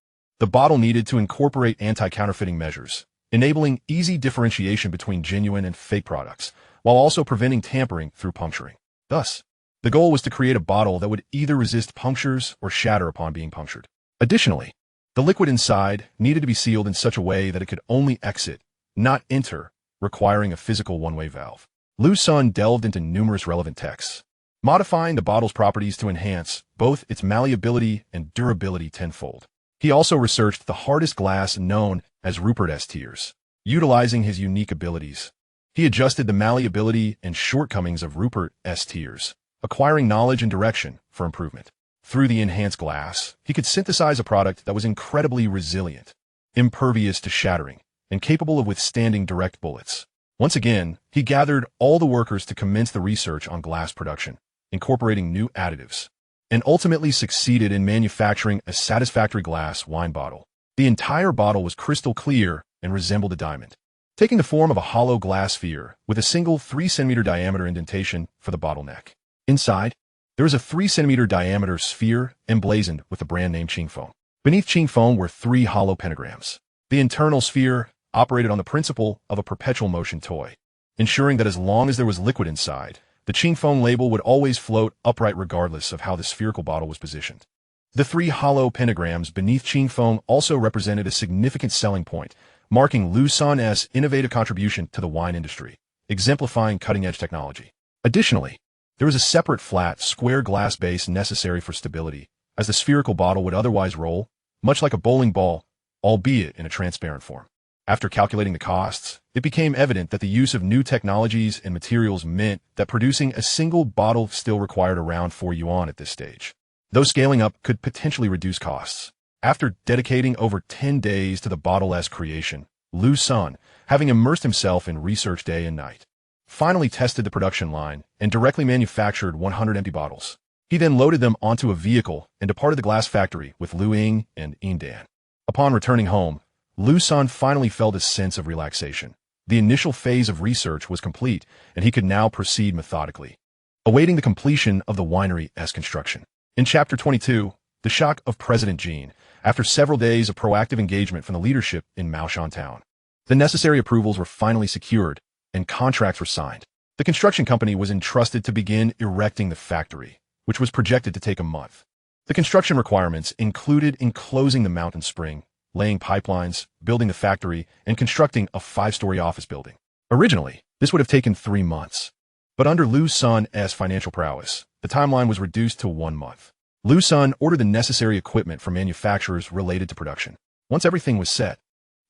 S1: The bottle needed to incorporate anti-counterfeiting measures, enabling easy differentiation between genuine and fake products, while also preventing tampering through puncturing. Thus, the goal was to create a bottle that would either resist punctures or shatter upon being punctured. Additionally, the liquid inside needed to be sealed in such a way that it could only exit, not enter, requiring a physical one-way valve. Liu Sen delved into numerous relevant texts, modifying the bottle's properties to enhance both its malleability and durability tenfold. He also researched the hardest glass known as Rupert S. tiers. Utilizing his unique abilities, he adjusted the malleability and shortcomings of Rupert S. tiers, acquiring knowledge and direction for improvement. Through the enhanced glass, he could synthesize a product that was incredibly resilient, impervious to shattering, and capable of withstanding direct bullets. Once again, he gathered all the workers to commence the research on glass production, incorporating new additives, and ultimately succeeded in manufacturing a satisfactory glass wine bottle. The entire bottle was crystal clear and resembled a diamond. taking the form of a hollow glass sphere with a single 3 cm diameter indentation for the bottleneck. Inside, there is a 3 cm diameter sphere emblazoned with the brand name Qingfeng. Beneath Qingfeng were 3 hollow pentagrams. The internal sphere operated on the principle of a perpetual motion toy, ensuring that as long as there was liquid inside, the Qingfeng label would always float upright regardless of how the spherical bottle was positioned. The 3 hollow pentagrams beneath Qingfeng also represented a significant selling point, marking Liu Sen's innovative contribution to the wine industry, exemplifying cutting-edge technology. Additionally, there was a separate flat, square glass base necessary for stability, as the spherical bottle would otherwise roll, much like a bowling ball, albeit in a transparent form. After calculating the costs, it became evident that the use of new technologies and materials meant that producing a single bottle still required around 4 yuan at this stage, though scaling up could potentially reduce costs. After dedicating over 10 days to the Bottle's creation, Liu Sen, having immersed himself in research day and night, finally tested the production line and directly manufactured 100 empty bottles. He then loaded them onto a vehicle and departed the glass factory with Liu Ying and Yin Dan. Upon returning home, Liu Sen finally felt a sense of relaxation. The initial phase of research was complete, and he could now proceed methodically, awaiting the completion of the winery's construction. In Chapter 22, the shock of President Jin, after several days of proactive engagement from the leadership in Maoshan Town, the necessary approvals were finally secured, and contracts were signed. The construction company was entrusted to begin erecting the factory, which was projected to take a month. The construction requirements included enclosing the mountain spring, laying pipelines, building the factory, and constructing a 5-story office building. Originally, this would have taken 3 months, but under Liu Sen's financial prowess, the timeline was reduced to 1 month. Liu Sen ordered the necessary equipment from manufacturers related to production. Once everything was set,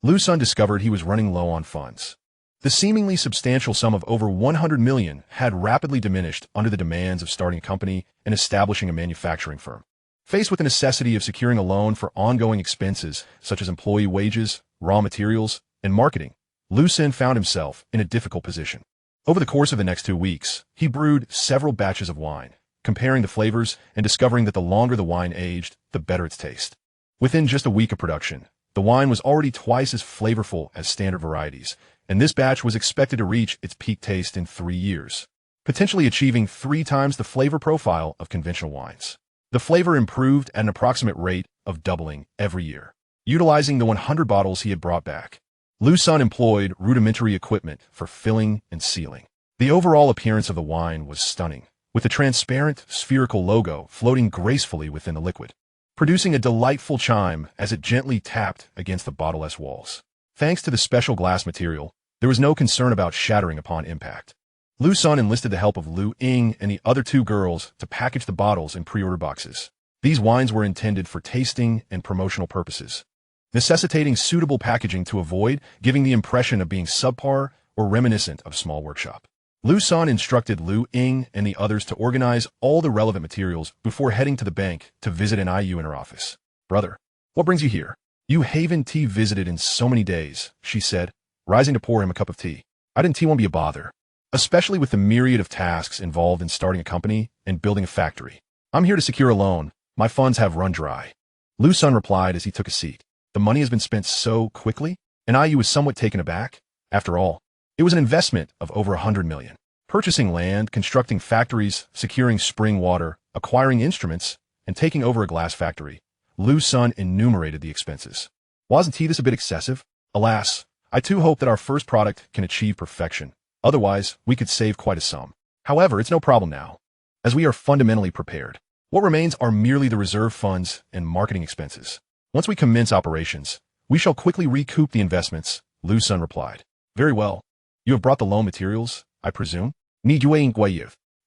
S1: Liu Sen discovered he was running low on funds. The seemingly substantial sum of over 100 million had rapidly diminished under the demands of starting a company and establishing a manufacturing firm. Faced with the necessity of securing a loan for ongoing expenses such as employee wages, raw materials, and marketing, Liu Sen found himself in a difficult position. Over the course of the next 2 weeks, he brewed several batches of wine, comparing the flavors and discovering that the longer the wine aged, the better its taste. Within just a week of production, the wine was already twice as flavorful as standard varieties, and this batch was expected to reach its peak taste in 3 years, potentially achieving 3 times the flavor profile of conventional wines. The flavor improved at an approximate rate of doubling every year. Utilizing the 100 bottles he had brought back, Liu Sen employed rudimentary equipment for filling and sealing. The overall appearance of the wine was stunning, with a transparent, spherical logo floating gracefully within the liquid, producing a delightful chime as it gently tapped against the bottle's walls. Thanks to the special glass material, there was no concern about shattering upon impact. Liu Sen enlisted the help of Liu Ying and the other 2 girls to package the bottles in pre-order boxes. These wines were intended for tasting and promotional purposes, necessitating suitable packaging to avoid giving the impression of being subpar or reminiscent of a small workshop. Liu Sen instructed Liu Ying and the others to organize all the relevant materials before heading to the bank to visit an IU in her office. "Brother, what brings you here?" "You haven't tea visited in so many days," she said, rising to pour him a cup of tea. "I didn't tea won't be a bother, especially with the myriad of tasks involved in starting a company and building a factory. I'm here to secure a loan. My funds have run dry." Liu Sen replied as he took a seat. The money has been spent so quickly, and IU was somewhat taken aback. After all, it was an investment of over 100 million. Purchasing land, constructing factories, securing spring water, acquiring instruments, and taking over a glass factory. Liu Sen enumerated the expenses. "Wasn't this a bit excessive? Alas, I too hope that our first product can achieve perfection. Otherwise, we could save quite a sum. However, it's no problem now, as we are fundamentally prepared. What remains are merely the reserve funds and marketing expenses. Once we commence operations, we shall quickly recoup the investments," Liu Sen replied. "Very well. You have brought the loan materials, I presume?"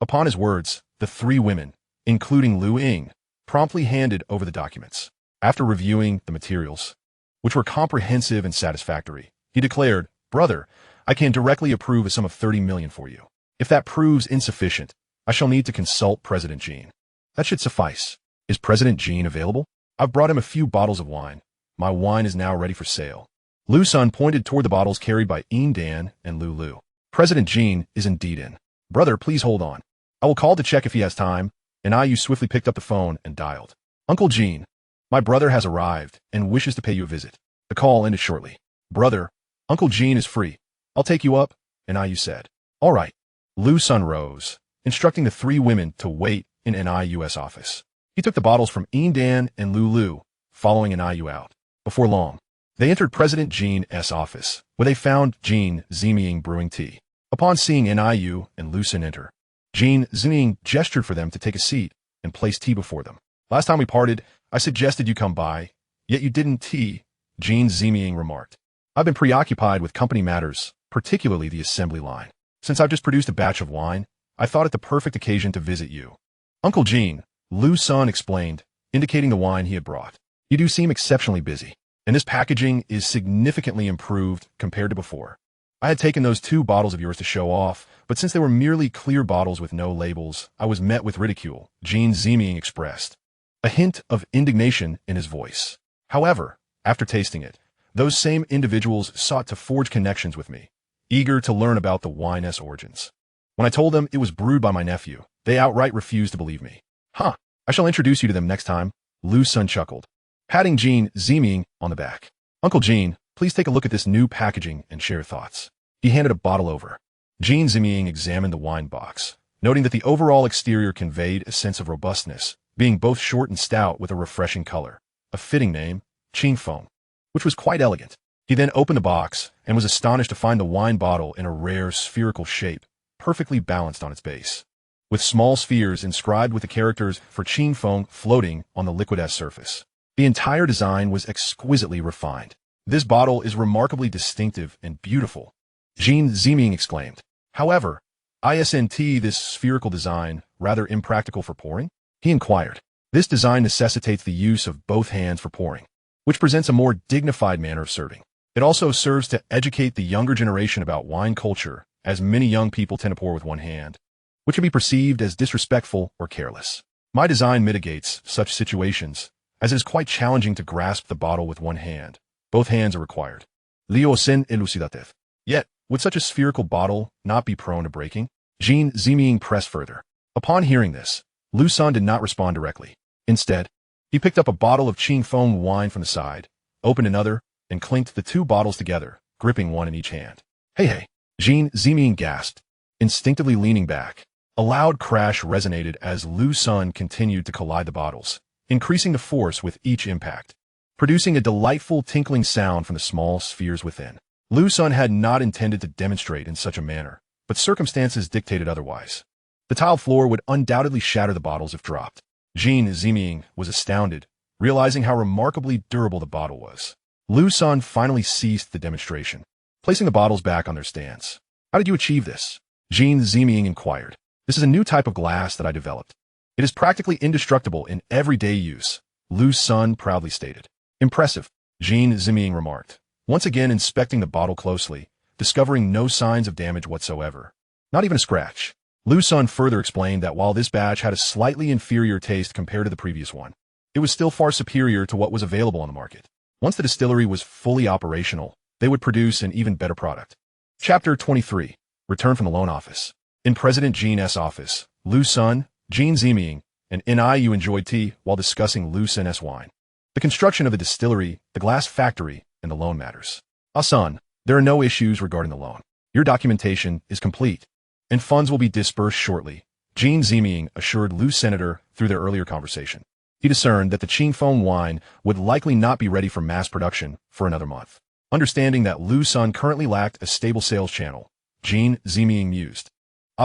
S1: Upon his words, the 3 women, including Liu Ying, promptly handed over the documents. After reviewing the materials, which were comprehensive and satisfactory, he declared, "Brother, I can directly approve a sum of 30 million for you. If that proves insufficient, I shall need to consult President Jin." "That should suffice. Is President Jin available?" "I've brought him a few bottles of wine. My wine is now ready for sale." Liu Sen pointed toward the bottles carried by Yin Dan and Lu. "President Jin is indeed in. Brother, please hold on. I will call to check if he has time," and IU swiftly picked up the phone and dialed. "Uncle Jin, my brother has arrived and wishes to pay you a visit." The call ended shortly. "Brother, Uncle Jin is free. I'll take you up, NIU said. All right. Liu Sen rose, instructing the three women to wait in NIU's office. He took the bottles from Dan and Lulu, following NIU out. Before long, they entered President Jean's office, where they found Jean Ziming brewing tea. Upon seeing NIU and Liu Sen enter, Jean Ziming gestured for them to take a seat and place tea before them. Last time we parted, I suggested you come by, yet you didn't tea, Jean Ziming remarked. I've been preoccupied with company matters, particularly the assembly line. Since I've just produced a batch of wine, I thought it the perfect occasion to visit you. Uncle Jean, Liu Sen explained, indicating the wine he had brought. You do seem exceptionally busy, and this packaging is significantly improved compared to before. I had taken those 2 bottles of yours to show off, but since they were merely clear bottles with no labels, I was met with ridicule, Jean Ziming expressed, a hint of indignation in his voice. However, after tasting it, those same individuals sought to forge connections with me, eager to learn about the wine's origins. When I told them it was brewed by my nephew, they outright refused to believe me. Huh, I shall introduce you to them next time, Liu Sen chuckled, patting Jean Ziming on the back. Uncle Jean, please take a look at this new packaging and share your thoughts. He handed a bottle over. Jean Ziming examined the wine box, noting that the overall exterior conveyed a sense of robustness, being both short and stout with a refreshing color. A fitting name, tenfold, which was quite elegant. He then opened the box and was astonished to find the wine bottle in a rare spherical shape, perfectly balanced on its base, with small spheres inscribed with the characters for tenfold floating on the liquid surface. The entire design was exquisitely refined. This bottle is remarkably distinctive and beautiful, Jean Ziming exclaimed. However, isn't this spherical design rather impractical for pouring? He inquired. This design necessitates the use of both hands for pouring, which presents a more dignified manner of serving. It also serves to educate the younger generation about wine culture, as many young people tend to pour with one hand, which can be perceived as disrespectful or careless. My design mitigates such situations, as it is quite challenging to grasp the bottle with one hand. Both hands are required. Liu Sen elucidative. Yet, would such a spherical bottle not be prone to breaking? Jean Ziming pressed further. Upon hearing this, Liu Sen did not respond directly. Instead, he picked up a bottle of tenfold wine from the side, opened another, and clinked the 2 bottles together, gripping one in each hand. Hey, Jean Ziming gasped, instinctively leaning back. A loud crash resonated as Liu Sen continued to collide the bottles, increasing the force with each impact, producing a delightful tinkling sound from the small spheres within. Liu Sen had not intended to demonstrate in such a manner, but circumstances dictated otherwise. The tile floor would undoubtedly shatter the bottles if dropped. Jean Ziming was astounded, realizing how remarkably durable the bottle was. Liu Sen finally ceased the demonstration, placing the bottles back on their stands. How did you achieve this? Jean Ziming inquired. This is a new type of glass that I developed. It is practically indestructible in everyday use, Liu Sen proudly stated. Impressive, Jean Ziming remarked, once again inspecting the bottle closely, discovering no signs of damage whatsoever. Not even a scratch. Liu Sen further explained that while this batch had a slightly inferior taste compared to the previous one, it was still far superior to what was available on the market. Once the distillery was fully operational, they would produce an even better product. Chapter 23. Return from the loan office. In President Jean's office, Liu Sen, Jean Ziming, and NIU enjoyed tea while discussing Liu Sen's wine, the construction of the distillery, the glass factory, and the loan matters. Son, there are no issues regarding the loan. Your documentation is complete, and funds will be dispersed shortly, Jean Ziming assured Liu Senator through their earlier conversation. He discerned that the tenfold wine would likely not be ready for mass production for another month. Understanding that Liu Sen currently lacked a stable sales channel, Jean Ziming mused.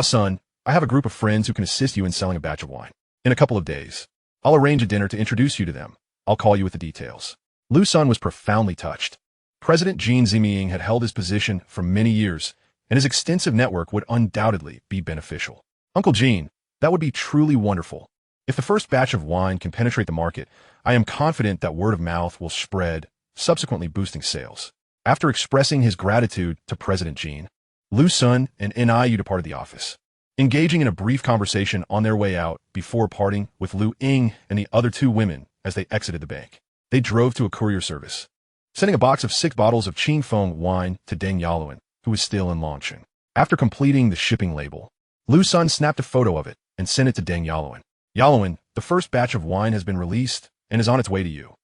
S1: Son, I have a group of friends who can assist you in selling a batch of wine. In a couple of days, I'll arrange a dinner to introduce you to them. I'll call you with the details. Liu Sen was profoundly touched. President Jean Ziming had held his position for many years, and his extensive network would undoubtedly be beneficial. Uncle Jean, that would be truly wonderful. If the first batch of wine can penetrate the market, I am confident that word of mouth will spread, subsequently boosting sales. After expressing his gratitude to President Jean, Liu Sen and NIU departed the office, engaging in a brief conversation on their way out before parting with Liu Ying and the other 2 women as they exited the bank. They drove to a courier service, sending a box of 6 bottles of tenfold wine to Deng Yaluan, who was still in Longqing. After completing the shipping label, Liu Sen snapped a photo of it and sent it to Deng Yaluan. Yaluan, the first batch of wine has been released and is on its way to you.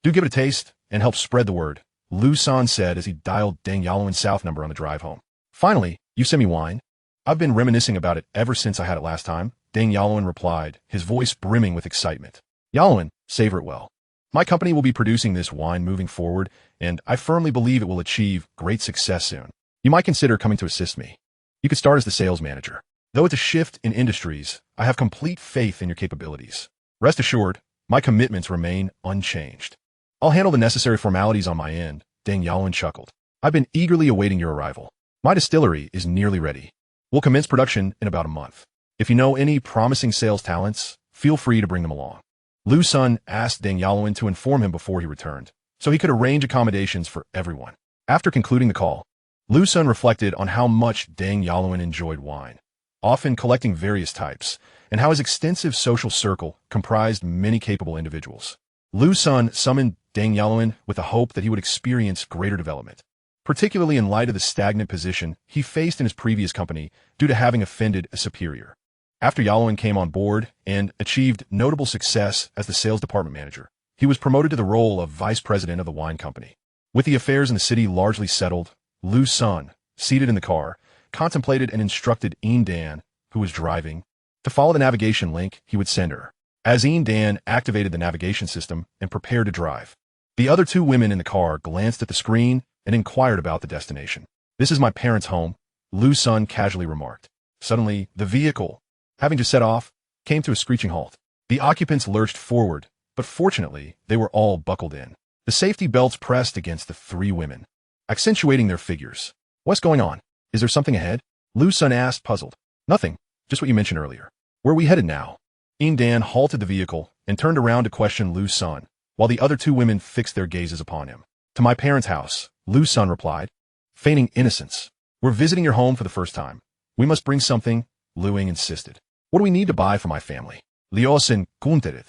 S1: Do give it a taste and help spread the word, Liu Sen said as he dialed Deng Yaluan's South number on the drive home. Finally, you sent me wine? I've been reminiscing about it ever since I had it last time, Deng Yaluan replied, his voice brimming with excitement. Yaluan, savor it well. My company will be producing this wine moving forward, and I firmly believe it will achieve great success soon. You might consider coming to assist me. You could start as the sales manager. Though it's a shift in industries, I have complete faith in your capabilities. Rest assured, my commitments remain unchanged. I'll handle the necessary formalities on my end, Deng Yaluan chuckled. I've been eagerly awaiting your arrival. My distillery is nearly ready. We'll commence production in about a month. If you know any promising sales talents, feel free to bring them along. Liu Sen asked Deng Yaluan to inform him before he returned, so he could arrange accommodations for everyone. After concluding the call, Liu Sen reflected on how much Deng Yaluan enjoyed wine, often collecting various types, and how his extensive social circle comprised many capable individuals. Liu Sen summoned Deng Yaluan with the hope that he would experience greater development, particularly in light of the stagnant position he faced in his previous company due to having offended a superior. After Yaluan came on board and achieved notable success as the sales department manager, he was promoted to the role of vice president of the wine company. With the affairs in the city largely settled, Liu Sen, seated in the car, contemplated and instructed Dan, who was driving, to follow the navigation link he would send her. As Dan activated the navigation system and prepared to drive, the other two women in the car glanced at the screen and inquired about the destination. This is my parents' home, Liu Sen casually remarked. Suddenly, the vehicle, having to set off, came to a screeching halt. The occupants lurched forward, but fortunately, they were all buckled in. The safety belts pressed against the three women, accentuating their figures. What's going on? Is there something ahead? Liu Sen asked, puzzled. Nothing, just what you mentioned earlier. Where are we headed now? Dan halted the vehicle and turned around to question Liu Sen, while the other two women fixed their gazes upon him. To my parents' house, Liu Sen replied, feigning innocence. We're visiting your home for the first time. We must bring something, Liu insisted. What do we need to buy for my family? Liu Sen grunted,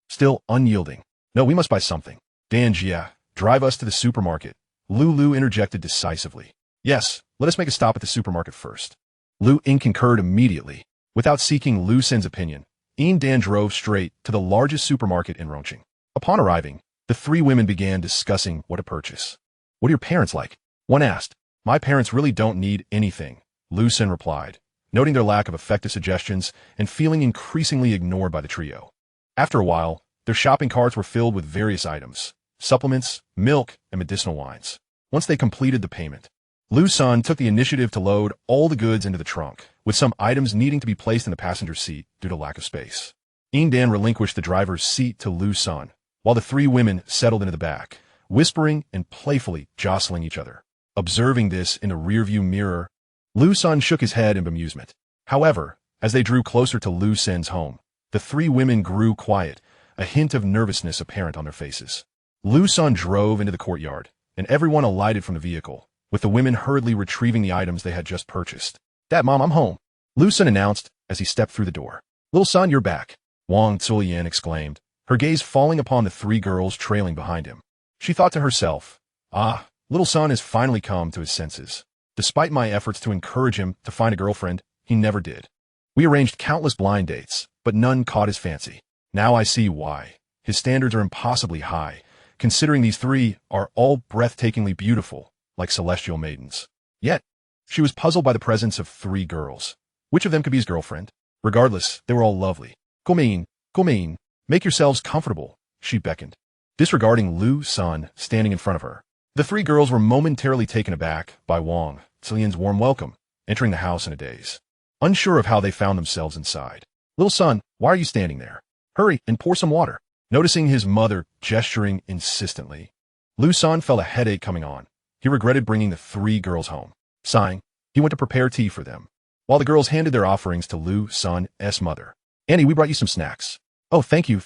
S1: still unyielding. No, we must buy something. Dan Jia, drive us to the supermarket. Liu interjected decisively. Yes, let us make a stop at the supermarket first. Liu concurred immediately. Without seeking Liu Sen's opinion, Dan drove straight to the largest supermarket in Rongqing. Upon arriving, the three women began discussing what to purchase. What are your parents like? One asked. My parents really don't need anything, Liu Sen replied, noting their lack of effective suggestions and feeling increasingly ignored by the trio. After a while, their shopping carts were filled with various items, supplements, milk, and medicinal wines. Once they completed the payment, Liu Sen took the initiative to load all the goods into the trunk, with some items needing to be placed in the passenger seat due to lack of space. Dan relinquished the driver's seat to Liu Sen, while the three women settled into the back, whispering and playfully jostling each other. Observing this in the rearview mirror, Liu Sen shook his head in bemusement. However, as they drew closer to Liu Sen's home, the three women grew quiet, a hint of nervousness apparent on their faces. Liu Sen drove into the courtyard, and everyone alighted from the vehicle, with the women hurriedly retrieving the items they had just purchased. Dad, Mom, I'm home, Liu Sen announced as he stepped through the door. Little son, you're back, Wang Zulian exclaimed, her gaze falling upon the three girls trailing behind him. She thought to herself, ah, little son has finally come to his senses. Despite my efforts to encourage him to find a girlfriend, he never did. We arranged countless blind dates, but none caught his fancy. Now I see why. His standards are impossibly high, considering these three are all breathtakingly beautiful, like celestial maidens. Yet, she was puzzled by the presence of three girls. Which of them could be his girlfriend? Regardless, they were all lovely. Come in, make yourselves comfortable, she beckoned, disregarding Liu Sen standing in front of her. The three girls were momentarily taken aback by Wang Zulian's warm welcome, entering the house in a daze, unsure of how they found themselves inside. Little son, why are you standing there? Hurry and pour some water. Noticing his mother gesturing insistently, Liu Sen felt a headache coming on. He regretted bringing the three girls home. Sighing, he went to prepare tea for them, while the girls handed their offerings to Liu Sen's mother. Annie, we brought you some snacks. Oh, thank you.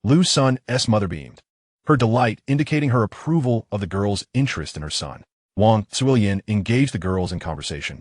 S1: Liu Sen's mother beamed, her delight indicating her approval of the girls' interest in her son. Wang Zulian engaged the girls in conversation,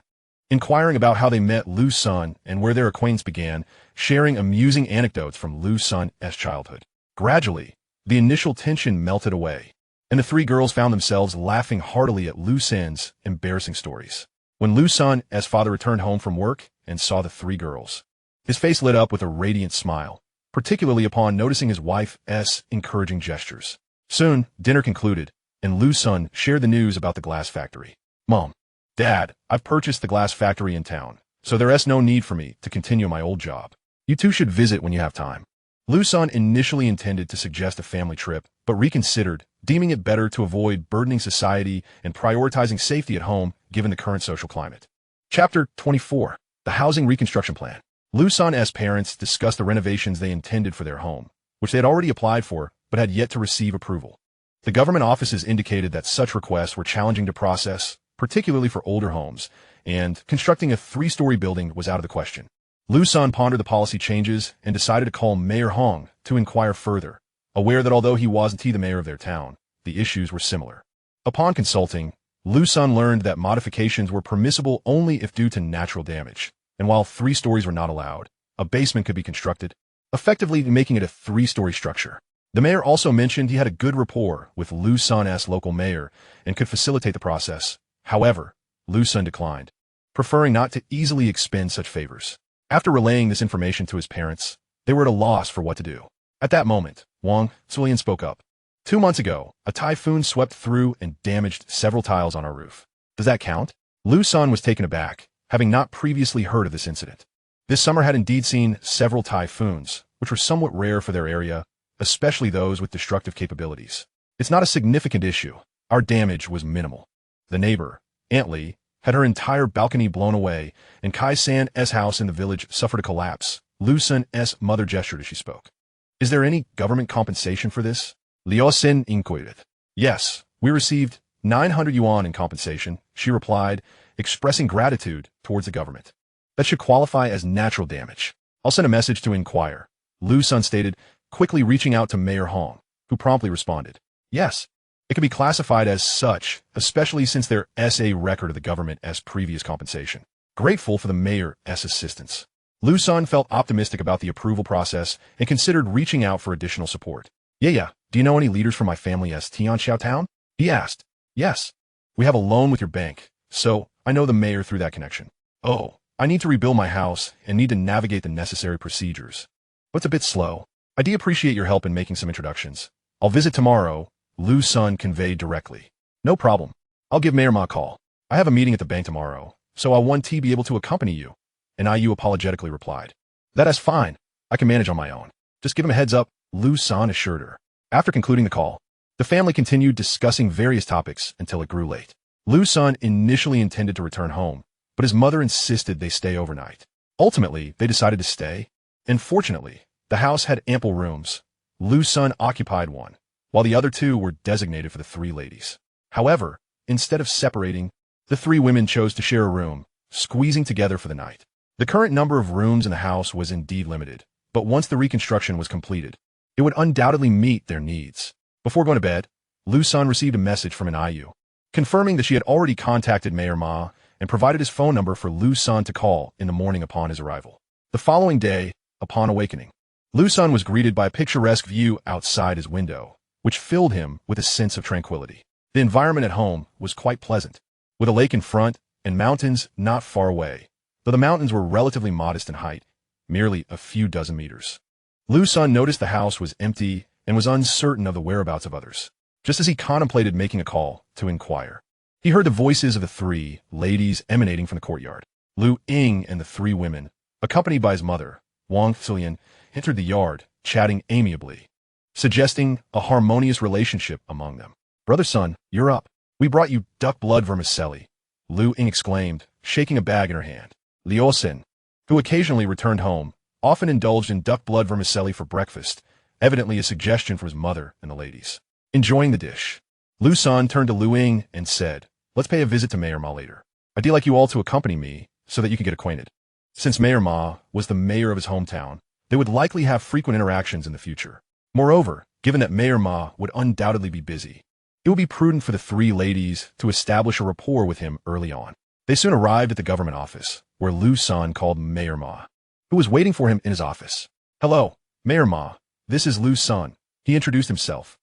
S1: inquiring about how they met Liu Sen and where their acquaintance began, sharing amusing anecdotes from Liu Sen's childhood. Gradually, the initial tension melted away, and the three girls found themselves laughing heartily at Liu Sen's embarrassing stories. When Liu Sen's father returned home from work and saw the three girls, his face lit up with a radiant smile, particularly upon noticing his wife's encouraging gestures. Soon, dinner concluded, and Liu Sen shared the news about the glass factory. Mom, Dad, I've purchased the glass factory in town, so there's no need for me to continue my old job. You two should visit when you have time. Liu Sen initially intended to suggest a family trip, but reconsidered, deeming it better to avoid burdening society and prioritizing safety at home given the current social climate. Chapter 24. The Housing Reconstruction Plan. Liu Sen's parents discussed the renovations they intended for their home, which they had already applied for but had yet to receive approval. The government offices indicated that such requests were challenging to process, particularly for older homes, and constructing a 3-story building was out of the question. Liu Sen pondered the policy changes and decided to call Mayor Hong to inquire further, aware that although he wasn't the mayor of their town, the issues were similar. Upon consulting, Liu Sen learned that modifications were permissible only if due to natural damage, and while 3 stories were not allowed, a basement could be constructed, effectively making it a 3-story structure. The mayor also mentioned he had a good rapport with Liu Sen's local mayor and could facilitate the process. However, Liu Sen declined, preferring not to easily expend such favors. After relaying this information to his parents, they were at a loss for what to do. At that moment, Wang Zulian spoke up. 2 months ago, a typhoon swept through and damaged several tiles on our roof. Does that count? Liu Sen was taken aback, having not previously heard of this incident. This summer had indeed seen several typhoons, which were somewhat rare for their area, especially those with destructive capabilities. It's not a significant issue. Our damage was minimal. The neighbor, Aunt Li, had her entire balcony blown away, and Kai San's house in the village suffered a collapse. Liu Sen's mother gestured as she spoke. Is there any government compensation for this? Liu Sen inquired. Yes, we received 900 yuan in compensation, she replied, expressing gratitude towards the government. That should qualify as natural damage. I'll send a message to inquire, Liu Sen stated, quickly reaching out to Mayor Hong, who promptly responded. Yes, it could be classified as such, especially since there is a record of the government as previous compensation. Grateful for the mayor's assistance, Liu Sen felt optimistic about the approval process and considered reaching out for additional support. Yeah, do you know any leaders from my family as Tianxiao Town? He asked. Yes, we have a loan with your bank, so I know the mayor through that connection. Oh, I need to rebuild my house and need to navigate the necessary procedures. But it's a bit slow. I do appreciate your help in making some introductions. I'll visit tomorrow, Liu Sen conveyed directly. No problem. I'll give Mayor Ma a call. I have a meeting at the bank tomorrow, so I'll want to be able to accompany you. And IU apologetically replied. That is fine. I can manage on my own. Just give him a heads up, Liu Sen assured her. After concluding the call, the family continued discussing various topics until it grew late. Liu Sen initially intended to return home, but his mother insisted they stay overnight. Ultimately, they decided to stay, and fortunately, the house had ample rooms. Liu Sen occupied one, while the other 2 were designated for the 3 ladies. However, instead of separating, the 3 women chose to share a room, squeezing together for the night. The current number of rooms in the house was indeed limited, but once the reconstruction was completed, it would undoubtedly meet their needs. Before going to bed, Liu Sen received a message from an IU, confirming that she had already contacted Mayor Ma and provided his phone number for Liu Sen to call in the morning upon his arrival. The following day, upon awakening, Liu Sen was greeted by a picturesque view outside his window, which filled him with a sense of tranquility. The environment at home was quite pleasant, with a lake in front and mountains not far away, though the mountains were relatively modest in height, merely a few dozen meters. Liu Sen noticed the house was empty and was uncertain of the whereabouts of others. Just as he contemplated making a call to inquire, he heard the voices of the 3 ladies emanating from the courtyard. Liu Ying and the 3 women, accompanied by his mother, Wang Zulian, entered the yard, chatting amiably, suggesting a harmonious relationship among them. Brother Sun, you're up. We brought you duck blood vermicelli, Liu Ying exclaimed, shaking a bag in her hand. Liu Sen, who occasionally returned home, often indulged in duck blood vermicelli for breakfast, evidently a suggestion from his mother and the ladies. Enjoying the dish, Liu Sen turned to Liu Ying and said, let's pay a visit to Mayor Ma later. I'd like you all to accompany me so that you can get acquainted. Since Mayor Ma was the mayor of his hometown, they would likely have frequent interactions in the future. Moreover, given that Mayor Ma would undoubtedly be busy, it would be prudent for the 3 ladies to establish a rapport with him early on. They soon arrived at the government office, where Liu Sen called Mayor Ma, who was waiting for him in his office. Hello, Mayor Ma. This is Liu Sen. He introduced himself.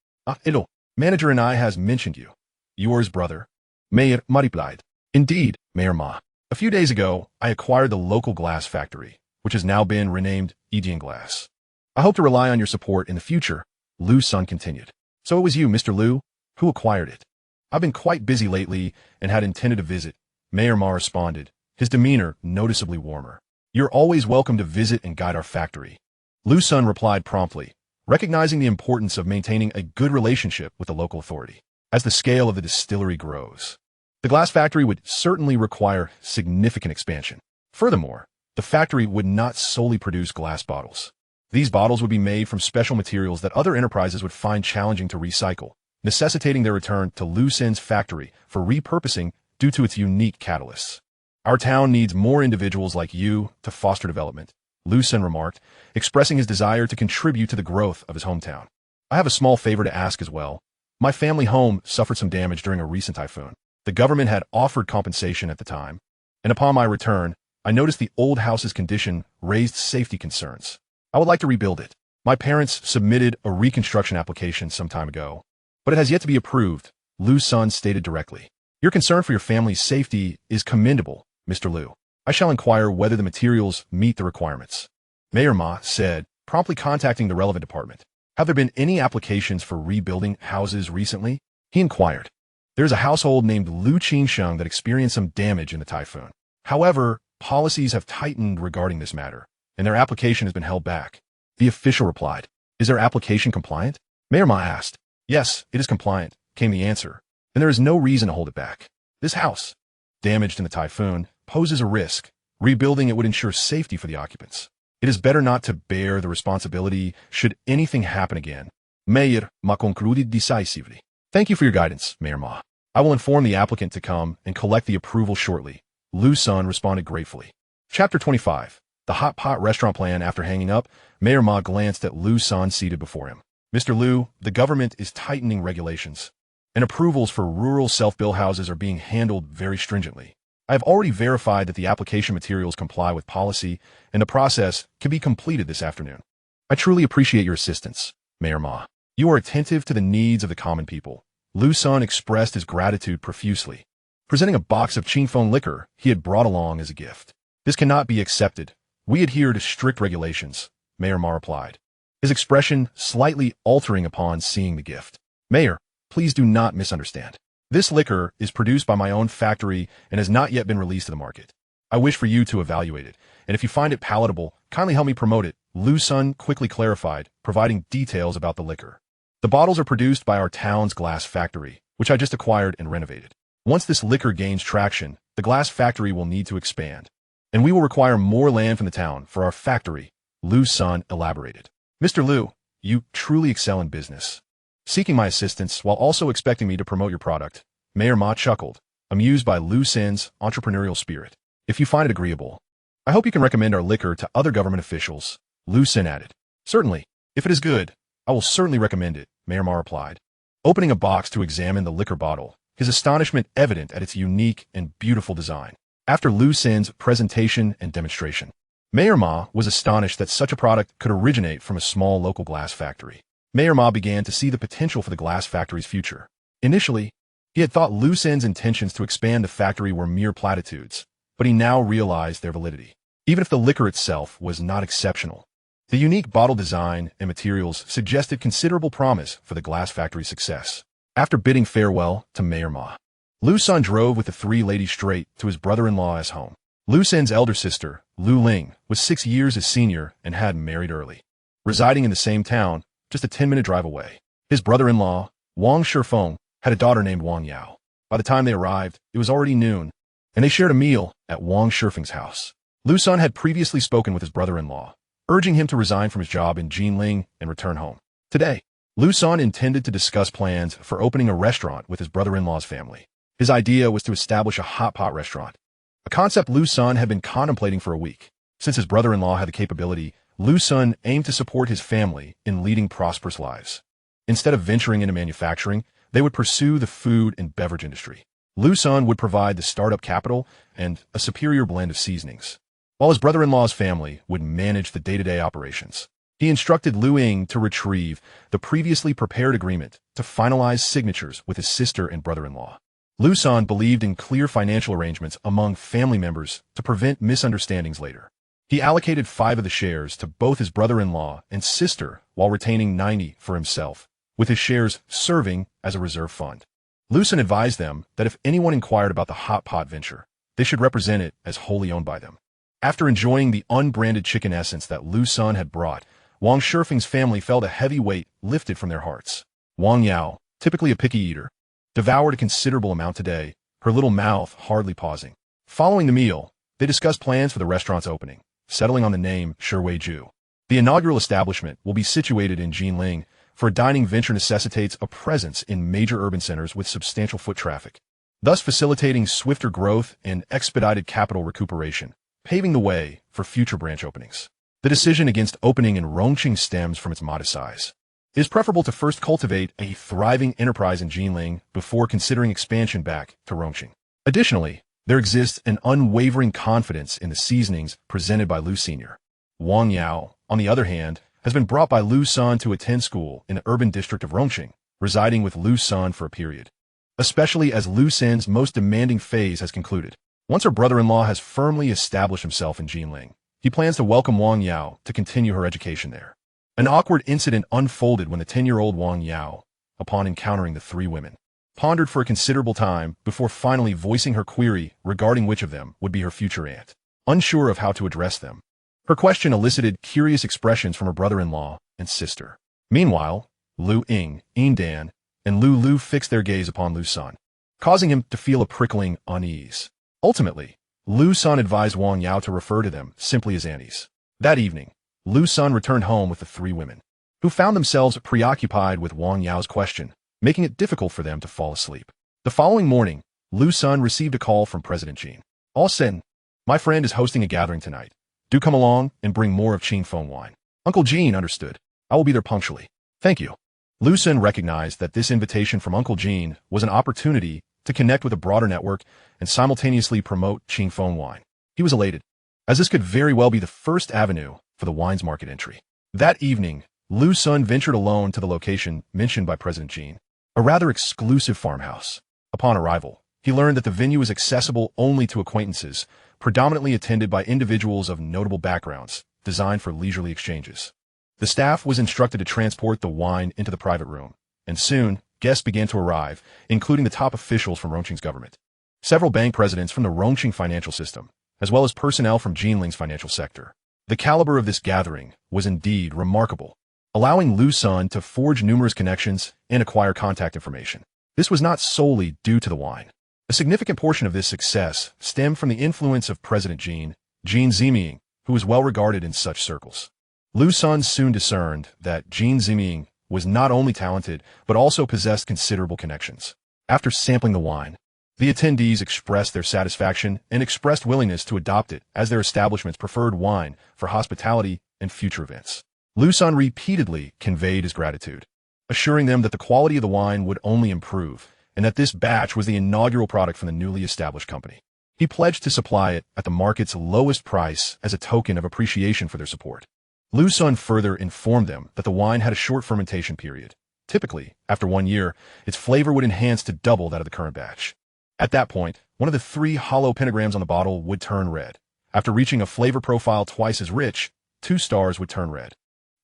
S1: Hello. Manager and I has mentioned you. Yours, brother. Mayor Ma replied. Indeed, Mayor Ma. A few days ago, I acquired the local glass factory, which has now been renamed Yijian Glass. I hope to rely on your support in the future, Liu Sen continued. So it was you, Mr. Liu, who acquired it. I've been quite busy lately and had intended to visit, Mayor Ma responded, his demeanor noticeably warmer. You're always welcome to visit and guide our factory. Liu Sen replied promptly, recognizing the importance of maintaining a good relationship with the local authority. As the scale of the distillery grows, the glass factory would certainly require significant expansion. Furthermore, the factory would not solely produce glass bottles. These bottles would be made from special materials that other enterprises would find challenging to recycle, necessitating their return to Liu Sen's factory for repurposing due to its unique catalysts. Our town needs more individuals like you to foster development, Liu Sen remarked, expressing his desire to contribute to the growth of his hometown. I have a small favor to ask as well. My family home suffered some damage during a recent typhoon. The government had offered compensation at the time, and upon my return, I noticed the old house's condition raised safety concerns. I would like to rebuild it. My parents submitted a reconstruction application some time ago, but it has yet to be approved, Liu Sen stated directly. Your concern for your family's safety is commendable, Mr. Liu. I shall inquire whether the materials meet the requirements. Mayor Ma said, promptly contacting the relevant department. Have there been any applications for rebuilding houses recently? He inquired. There is a household named Liu Qingsheng that experienced some damage in the typhoon. However, policies have tightened regarding this matter, and their application has been held back. The official replied, is their application compliant? Mayor Ma asked. Yes, it is compliant, came the answer, and there is no reason to hold it back. This house, damaged in the typhoon, poses a risk. Rebuilding it would ensure safety for the occupants. It is better not to bear the responsibility should anything happen again. Mayor Ma concluded decisively. Thank you for your guidance, Mayor Ma. I will inform the applicant to come and collect the approval shortly. Liu Sen responded gratefully. Chapter 25. The hot pot restaurant plan. After hanging up, Mayor Ma glanced at Liu Sen seated before him. Mr. Liu, the government is tightening regulations, and approvals for rural self-built houses are being handled very stringently. I have already verified that the application materials comply with policy, and the process can be completed this afternoon. I truly appreciate your assistance, Mayor Ma. You are attentive to the needs of the common people. Liu Sen expressed his gratitude profusely, presenting a box of Qingfeng liquor he had brought along as a gift. This cannot be accepted. We adhere to strict regulations, Mayor Ma replied, his expression slightly altering upon seeing the gift. Mayor, please do not misunderstand. This liquor is produced by my own factory and has not yet been released to the market. I wish for you to evaluate it, and if you find it palatable, kindly help me promote it, Liu Sen quickly clarified, providing details about the liquor. The bottles are produced by our town's glass factory, which I just acquired and renovated. Once this liquor gains traction, the glass factory will need to expand, and we will require more land from the town for our factory, Liu Sen elaborated. Mr. Liu, you truly excel in business. Seeking my assistance while also expecting me to promote your product, Mayor Ma chuckled, amused by Liu Sen's entrepreneurial spirit. If you find it agreeable, I hope you can recommend our liquor to other government officials, Liu Sen added. Certainly. If it is good, I will certainly recommend it, Mayor Ma replied, opening a box to examine the liquor bottle, his astonishment evident at its unique and beautiful design. After Liu Sen's presentation and demonstration, Mayor Ma was astonished that such a product could originate from a small local glass factory. Mayor Ma began to see the potential for the glass factory's future. Initially, he had thought Liu Sen's intentions to expand the factory were mere platitudes, but he now realized their validity. Even if the liquor itself was not exceptional, the unique bottle design and materials suggested considerable promise for the glass factory's success. After bidding farewell to Mayor Ma, Liu Sen drove with the three ladies straight to his brother-in-law's home. Liu Sen's elder sister, Liu Ling, was 6 years his senior and had married early. Residing in the same town, just a 10-minute drive away, his brother-in-law, Wang Shifeng, had a daughter named Wang Yao. By the time they arrived, it was already noon, and they shared a meal at Wang Shifeng's house. Liu Sen had previously spoken with his brother-in-law, urging him to resign from his job in Jinling and return home. Today, Liu Sen intended to discuss plans for opening a restaurant with his brother-in-law's family. His idea was to establish a hot pot restaurant, a concept Liu Sen had been contemplating for a week. Since his brother-in-law had the capability, Liu Sen aimed to support his family in leading prosperous lives. Instead of venturing into manufacturing, they would pursue the food and beverage industry. Liu Sen would provide the startup capital and a superior blend of seasonings, while his brother-in-law's family would manage the day-to-day operations. He instructed Liu Ying to retrieve the previously prepared agreement to finalize signatures with his sister and brother-in-law. Liu Sen believed in clear financial arrangements among family members to prevent misunderstandings later. He allocated 5 of the shares to both his brother-in-law and sister while retaining 90 for himself, with his shares serving as a reserve fund. Liu Sen advised them that if anyone inquired about the hot pot venture, they should represent it as wholly owned by them. After enjoying the unbranded chicken essence that Liu Sen had brought, Wang Shifeng's family felt a heavy weight lifted from their hearts. Wang Yao, typically a picky eater, devoured a considerable amount today, her little mouth hardly pausing. Following the meal, they discussed plans for the restaurant's opening, settling on the name Shiweiju. The inaugural establishment will be situated in Jinling, for a dining venture necessitates a presence in major urban centers with substantial foot traffic, thus facilitating swifter growth and expedited capital recuperation, paving the way for future branch openings. The decision against opening in Rongqing stems from its modest size. It is preferable to first cultivate a thriving enterprise in Jinling before considering expansion back to Rongqing. Additionally, there exists an unwavering confidence in the seasonings presented by Liu Sr. Wang Yao, on the other hand, has been brought by Liu Sen to attend school in the urban district of Rongqing, residing with Liu Sen for a period. Especially as Liu Sen's most demanding phase has concluded. Once her brother-in-law has firmly established himself in Jinling, he plans to welcome Wang Yao to continue her education there. An awkward incident unfolded when the 10-year-old Wang Yao, upon encountering the three women, pondered for a considerable time before finally voicing her query regarding which of them would be her future aunt. Unsure of how to address them, her question elicited curious expressions from her brother-in-law and sister. Meanwhile, Liu Dan, and Lu fixed their gaze upon Liu Sen, causing him to feel a prickling unease. Ultimately, Liu Sen advised Wang Yao to refer to them simply as aunties. That evening, Liu Sen returned home with the three women, who found themselves preoccupied with Wang Yao's question, making it difficult for them to fall asleep. The following morning, Liu Sen received a call from President Jin. All Sen, my friend is hosting a gathering tonight. Do come along and bring more of tenfold wine. Uncle Jin understood. I will be there punctually. Thank you. Liu Sen recognized that this invitation from Uncle Jin was an opportunity to connect with a broader network and simultaneously promote tenfold wine. He was elated, as this could very well be the first avenue for the wine's market entry. That evening, Liu Sen ventured alone to the location mentioned by President Jin, a rather exclusive farmhouse. Upon arrival, he learned that the venue is accessible only to acquaintances, predominantly attended by individuals of notable backgrounds, designed for leisurely exchanges. The staff was instructed to transport the wine into the private room, and soon, guests began to arrive, including the top officials from Rongqing's government. Several bank presidents from the Rongqing financial system, as well as personnel from Jinling's financial sector. The caliber of this gathering was indeed remarkable, allowing Liu Sen to forge numerous connections and acquire contact information. This was not solely due to the wine. A significant portion of this success stemmed from the influence of President Jin Ziming, who was well regarded in such circles. Liu Sen soon discerned that Jin Ziming was not only talented, but also possessed considerable connections. After sampling the wine, the attendees expressed their satisfaction and expressed willingness to adopt it as their establishment's preferred wine for hospitality and future events. Liu Sen repeatedly conveyed his gratitude, assuring them that the quality of the wine would only improve, and that this batch was the inaugural product from the newly established company. He pledged to supply it at the market's lowest price as a token of appreciation for their support. Liu Sen further informed them that the wine had a short fermentation period. Typically, after 1 year, its flavor would enhance to double that of the current batch. At that point, one of the 3 hollow pentagrams on the bottle would turn red. After reaching a flavor profile twice as rich, 2 stars would turn red.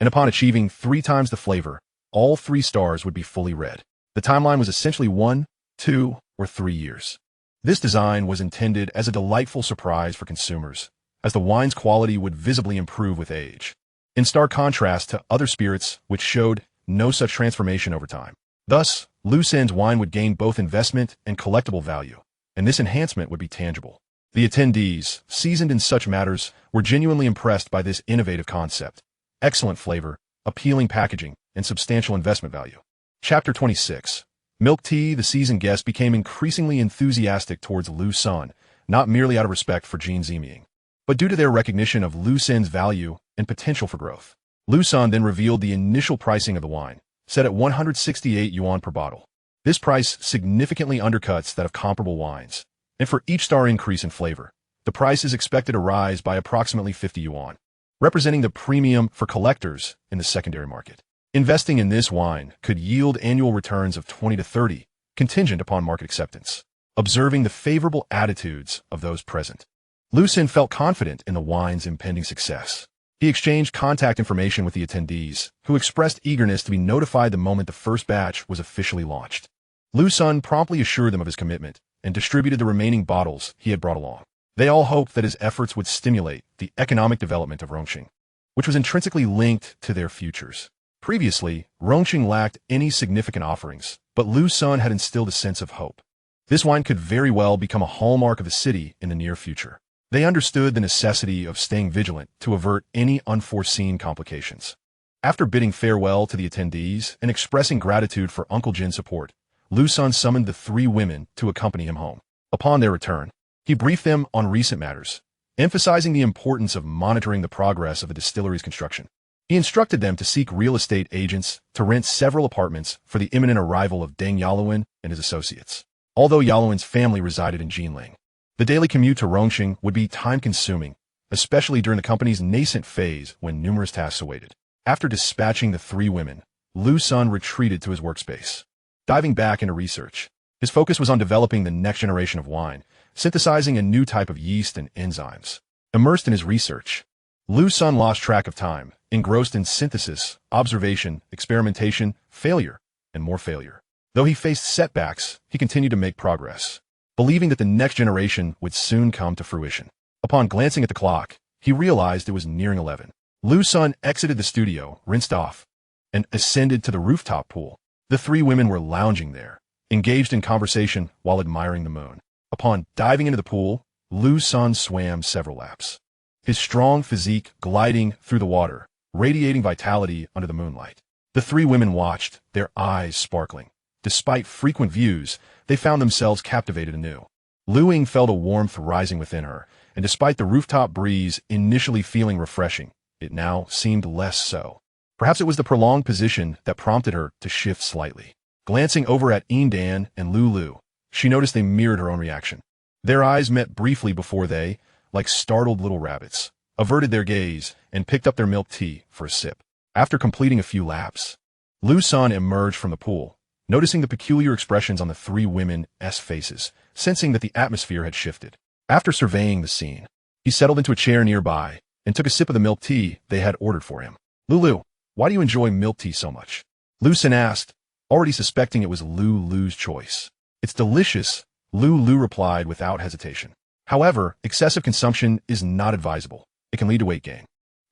S1: And upon achieving 3 times the flavor, all 3 stars would be fully red. The timeline was essentially 1, 2, or 3 years. This design was intended as a delightful surprise for consumers, as the wine's quality would visibly improve with age, in stark contrast to other spirits which showed no such transformation over time. Thus, Liu Sen's wine would gain both investment and collectible value, and this enhancement would be tangible. The attendees, seasoned in such matters, were genuinely impressed by this innovative concept. Excellent flavor, appealing packaging, and substantial investment value. Chapter 26. Milk tea. The seasoned guests became increasingly enthusiastic towards Liu Sen, not merely out of respect for Jin Ziming, but due to their recognition of Liu Sen's value and potential for growth. Liu Sen then revealed the initial pricing of the wine, set at 168 yuan per bottle. This price significantly undercuts that of comparable wines, and for each star increase in flavor, the price is expected to rise by approximately 50 yuan, representing the premium for collectors in the secondary market. Investing in this wine could yield annual returns of 20 to 30, contingent upon market acceptance. Observing the favorable attitudes of those present, Liu Sen felt confident in the wine's impending success. He exchanged contact information with the attendees, who expressed eagerness to be notified the moment the first batch was officially launched. Liu Sen promptly assured them of his commitment and distributed the remaining bottles he had brought along. They all hoped that his efforts would stimulate the economic development of Rongqing, which was intrinsically linked to their futures. Previously, Rongqing lacked any significant offerings, but Liu Sen had instilled a sense of hope. This wine could very well become a hallmark of the city in the near future. They understood the necessity of staying vigilant to avert any unforeseen complications. After bidding farewell to the attendees and expressing gratitude for Uncle Jin's support, Liu Sen summoned the 3 women to accompany him home. Upon their return, he briefed them on recent matters, emphasizing the importance of monitoring the progress of the distillery's construction. He instructed them to seek real estate agents to rent several apartments for the imminent arrival of Deng Yaluan and his associates. Although Yaluan's family resided in Jinling, the daily commute to Rongqing would be time-consuming, especially during the company's nascent phase when numerous tasks awaited. After dispatching the 3 women, Liu Sen retreated to his workspace. Diving back into research, his focus was on developing the next generation of wine, synthesizing a new type of yeast and enzymes. Immersed in his research, Liu Sen lost track of time, engrossed in synthesis, observation, experimentation, failure, and more failure. Though he faced setbacks, he continued to make progress, believing that the next generation would soon come to fruition. Upon glancing at the clock, he realized it was nearing 11. Liu Sen exited the studio, rinsed off, and ascended to the rooftop pool. The 3 women were lounging there, engaged in conversation while admiring the moon. Upon diving into the pool, Liu Sen swam several laps, his strong physique gliding through the water, radiating vitality under the moonlight. The 3 women watched, their eyes sparkling. Despite frequent views, they found themselves captivated anew. Liu Ying felt a warmth rising within her, and despite the rooftop breeze initially feeling refreshing, it now seemed less so. Perhaps it was the prolonged position that prompted her to shift slightly. Glancing over at Dan and Lu, she noticed they mirrored her own reaction. Their eyes met briefly before they, like startled little rabbits, averted their gaze and picked up their milk tea for a sip. After completing a few laps, Liu Sen emerged from the pool, noticing the peculiar expressions on the 3 women's faces, sensing that the atmosphere had shifted. After surveying the scene, he settled into a chair nearby and took a sip of the milk tea they had ordered for him. Lulu, why do you enjoy milk tea so much? Liu Sen asked, already suspecting it was Lulu's choice. It's delicious, Lulu replied without hesitation. However, excessive consumption is not advisable. It can lead to weight gain.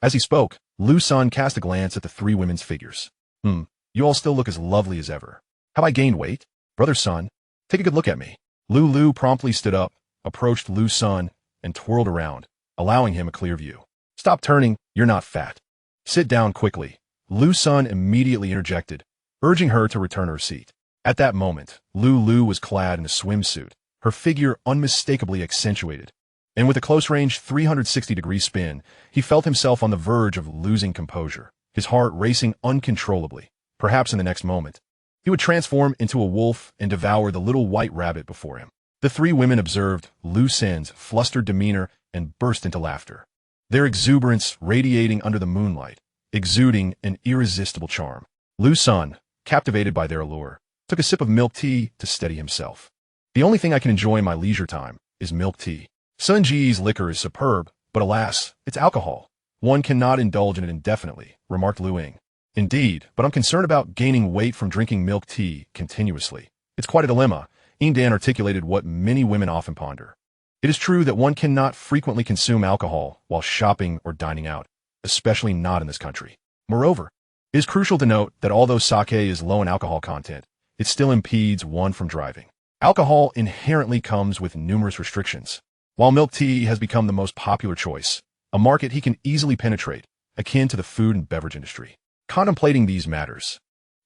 S1: As he spoke, Liu Sen cast a glance at the 3 women's figures. You all still look as lovely as ever. Have I gained weight? Brother Sun, take a good look at me. Lulu promptly stood up, approached Liu Sen, and twirled around, allowing him a clear view. Stop turning, you're not fat. Sit down quickly. Liu Sen immediately interjected, urging her to return her seat. At that moment, Lulu was clad in a swimsuit, her figure unmistakably accentuated. And with a close-range 360-degree spin, he felt himself on the verge of losing composure, his heart racing uncontrollably. Perhaps in the next moment, he would transform into a wolf and devour the little white rabbit before him. The 3 women observed Liu Sen's flustered demeanor and burst into laughter, their exuberance radiating under the moonlight, exuding an irresistible charm. Liu Sen, captivated by their allure, took a sip of milk tea to steady himself. The only thing I can enjoy in my leisure time is milk tea. Sun Ji's liquor is superb, but alas, it's alcohol. One cannot indulge in it indefinitely, remarked Liu Ying. Indeed, but I'm concerned about gaining weight from drinking milk tea continuously. It's quite a dilemma. Dan articulated what many women often ponder. It is true that one cannot frequently consume alcohol while shopping or dining out, especially not in this country. Moreover, it is crucial to note that although sake is low in alcohol content, it still impedes one from driving. Alcohol inherently comes with numerous restrictions. While milk tea has become the most popular choice, a market he can easily penetrate, akin to the food and beverage industry. Contemplating these matters,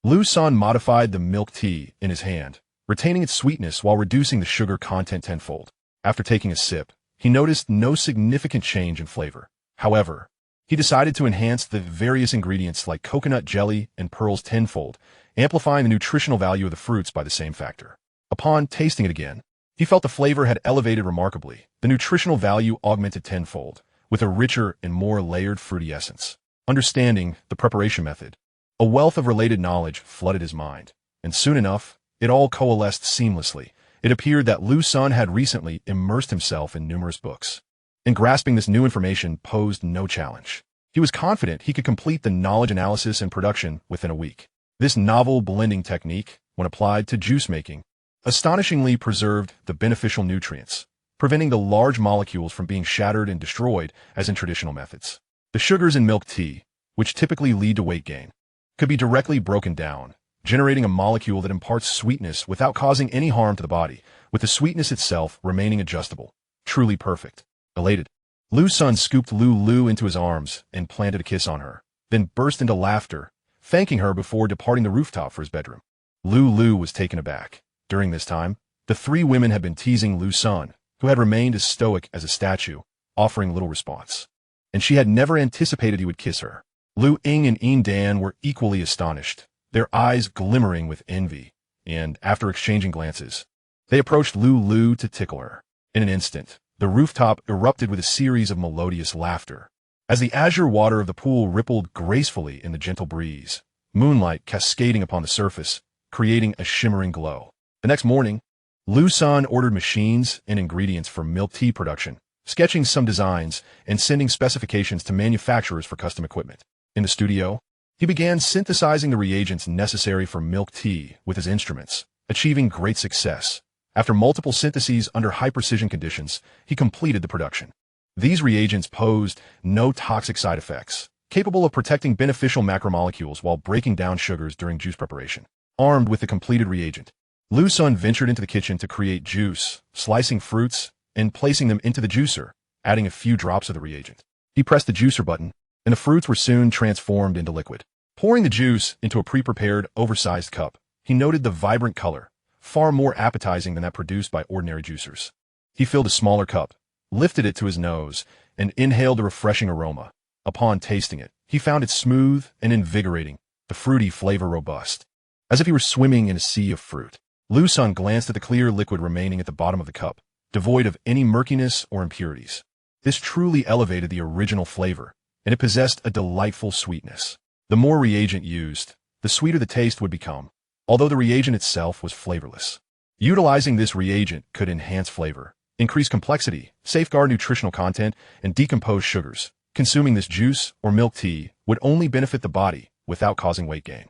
S1: Liu Sen modified the milk tea in his hand, retaining its sweetness while reducing the sugar content tenfold. After taking a sip, he noticed no significant change in flavor. However, he decided to enhance the various ingredients like coconut jelly and pearls tenfold, amplifying the nutritional value of the fruits by the same factor. Upon tasting it again, he felt the flavor had elevated remarkably, the nutritional value augmented tenfold, with a richer and more layered fruity essence. Understanding the preparation method, a wealth of related knowledge flooded his mind, and soon enough, it all coalesced seamlessly. It appeared that Liu Sen had recently immersed himself in numerous books, and grasping this new information posed no challenge. He was confident he could complete the knowledge analysis and production within a week. This novel blending technique, when applied to juice making, astonishingly preserved the beneficial nutrients, preventing the large molecules from being shattered and destroyed as in traditional methods. The sugars in milk tea, which typically lead to weight gain, could be directly broken down, generating a molecule that imparts sweetness without causing any harm to the body, with the sweetness itself remaining adjustable. Truly perfect. Elated, Liu Sen scooped Lu into his arms and planted a kiss on her, then burst into laughter, thanking her before departing the rooftop for his bedroom. Lu was taken aback. During this time, the three women had been teasing Liu Sen, who had remained as stoic as a statue, offering little response. And she had never anticipated he would kiss her. Liu Ying and Yin Dan were equally astonished, their eyes glimmering with envy, and, after exchanging glances, they approached Lu to tickle her. In an instant, the rooftop erupted with a series of melodious laughter. As the azure water of the pool rippled gracefully in the gentle breeze, moonlight cascading upon the surface, creating a shimmering glow. The next morning, Liu Sen ordered machines and ingredients for milk tea production, sketching some designs and sending specifications to manufacturers for custom equipment. In the studio, he began synthesizing the reagents necessary for milk tea with his instruments, achieving great success. After multiple syntheses under high-precision conditions, he completed the production. These reagents posed no toxic side effects, capable of protecting beneficial macromolecules while breaking down sugars during juice preparation. Armed with the completed reagent, Liu Sen ventured into the kitchen to create juice, slicing fruits and placing them into the juicer, adding a few drops of the reagent. He pressed the juicer button, and the fruits were soon transformed into liquid. Pouring the juice into a pre-prepared, oversized cup, he noted the vibrant color, far more appetizing than that produced by ordinary juicers. He filled a smaller cup, lifted it to his nose, and inhaled the refreshing aroma. Upon tasting it, he found it smooth and invigorating, the fruity flavor robust. As if he were swimming in a sea of fruit, Liu Sen glanced at the clear liquid remaining at the bottom of the cup, devoid of any murkiness or impurities. This truly elevated the original flavor, and it possessed a delightful sweetness. The more reagent used, the sweeter the taste would become, although the reagent itself was flavorless. Utilizing this reagent could enhance flavor, increase complexity, safeguard nutritional content, and decompose sugars. Consuming this juice or milk tea would only benefit the body without causing weight gain.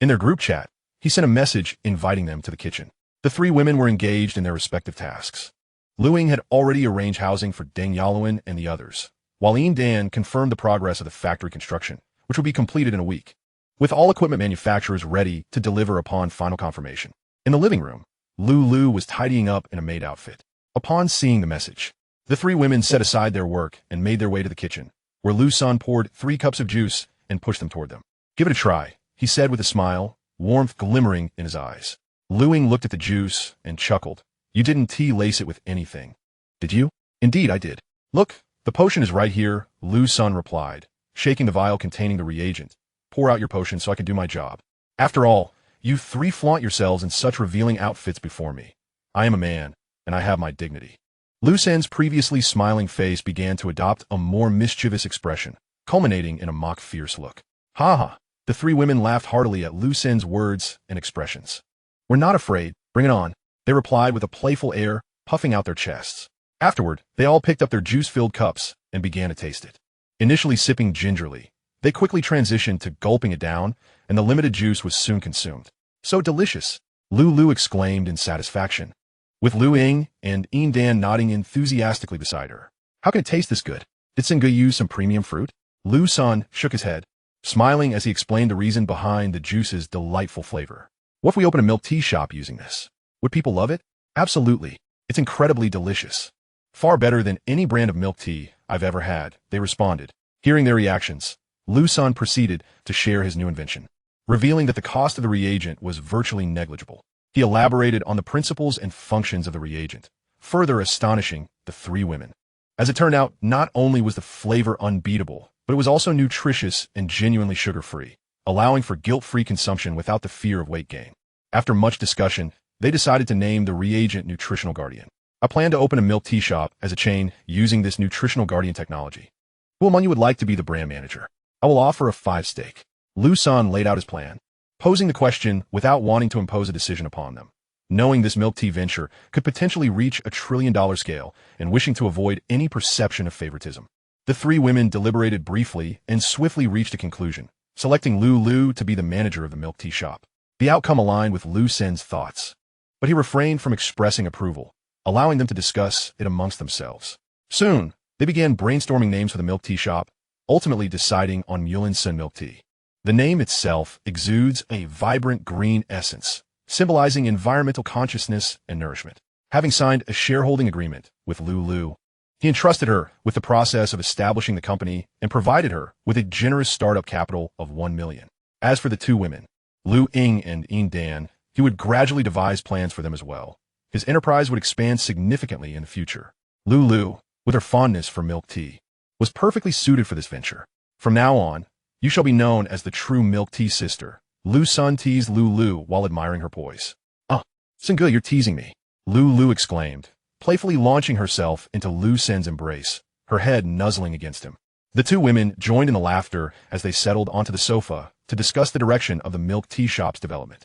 S1: In their group chat, he sent a message inviting them to the kitchen. The three women were engaged in their respective tasks. Liu Ying had already arranged housing for Deng Yaluan and the others, while Yin Dan confirmed the progress of the factory construction, which would be completed in a week, with all equipment manufacturers ready to deliver upon final confirmation. In the living room, Lu was tidying up in a maid outfit. Upon seeing the message, the three women set aside their work and made their way to the kitchen, where Liu Sen poured 3 cups of juice and pushed them toward them. "Give it a try," he said with a smile, warmth glimmering in his eyes. Liu Ying looked at the juice and chuckled. "You didn't tea lace it with anything, did you?" "Indeed I did. Look, the potion is right here," Liu Sen replied, shaking the vial containing the reagent. "Pour out your potion so I can do my job. After all, you three flaunt yourselves in such revealing outfits before me. I am a man, and I have my dignity." Liu Sen's previously smiling face began to adopt a more mischievous expression, culminating in a mock-fierce look. "Ha ha!" The three women laughed heartily at Liu Sen's words and expressions. "We're not afraid. Bring it on," they replied with a playful air, puffing out their chests. Afterward, they all picked up their juice-filled cups and began to taste it. Initially sipping gingerly, they quickly transitioned to gulping it down, and the limited juice was soon consumed. "So delicious!" Lu exclaimed in satisfaction, with Liu Ying and Yin Dan nodding enthusiastically beside her. "How can it taste this good? Did Sengu use some premium fruit?" Liu Sen shook his head, smiling as he explained the reason behind the juice's delightful flavor. "What if we open a milk tea shop using this? Would people love it?" "Absolutely. It's incredibly delicious. Far better than any brand of milk tea I've ever had," they responded. Hearing their reactions, Liu Sen proceeded to share his new invention, revealing that the cost of the reagent was virtually negligible. He elaborated on the principles and functions of the reagent, further astonishing the three women. As it turned out, not only was the flavor unbeatable, but it was also nutritious and genuinely sugar-free, allowing for guilt-free consumption without the fear of weight gain. After much discussion, they decided to name the reagent Nutritional Guardian. "I plan to open a milk tea shop as a chain using this Nutritional Guardian technology. Who among you would like to be the brand manager? I will offer a 5 stake. Liu Sen laid out his plan, posing the question without wanting to impose a decision upon them. Knowing this milk tea venture could potentially reach a $1 trillion scale and wishing to avoid any perception of favoritism. The three women deliberated briefly and swiftly reached a conclusion, selecting Lu to be the manager of the milk tea shop. The outcome aligned with Liu Sen's thoughts. but he refrained from expressing approval, allowing them to discuss it amongst themselves. Soon, they began brainstorming names for the milk tea shop, ultimately deciding on Liu Sen milk tea. The name itself exudes a vibrant green essence, symbolizing environmental consciousness and nourishment. Having signed a shareholding agreement with Lu, he entrusted her with the process of establishing the company and provided her with a generous startup capital of 1 million. As for the two women, Liu Ying and Yin Dan, he would gradually devise plans for them as well. His enterprise would expand significantly in the future. Lu, with her fondness for milk tea, was perfectly suited for this venture. From now on, you shall be known as the true milk tea sister. Liu Sen teased Lu while admiring her poise. Sen-ge, you're teasing me, Lu exclaimed, playfully launching herself into Liu Sen's embrace, her head nuzzling against him. The two women joined in the laughter as they settled onto the sofa to discuss the direction of the milk tea shop's development.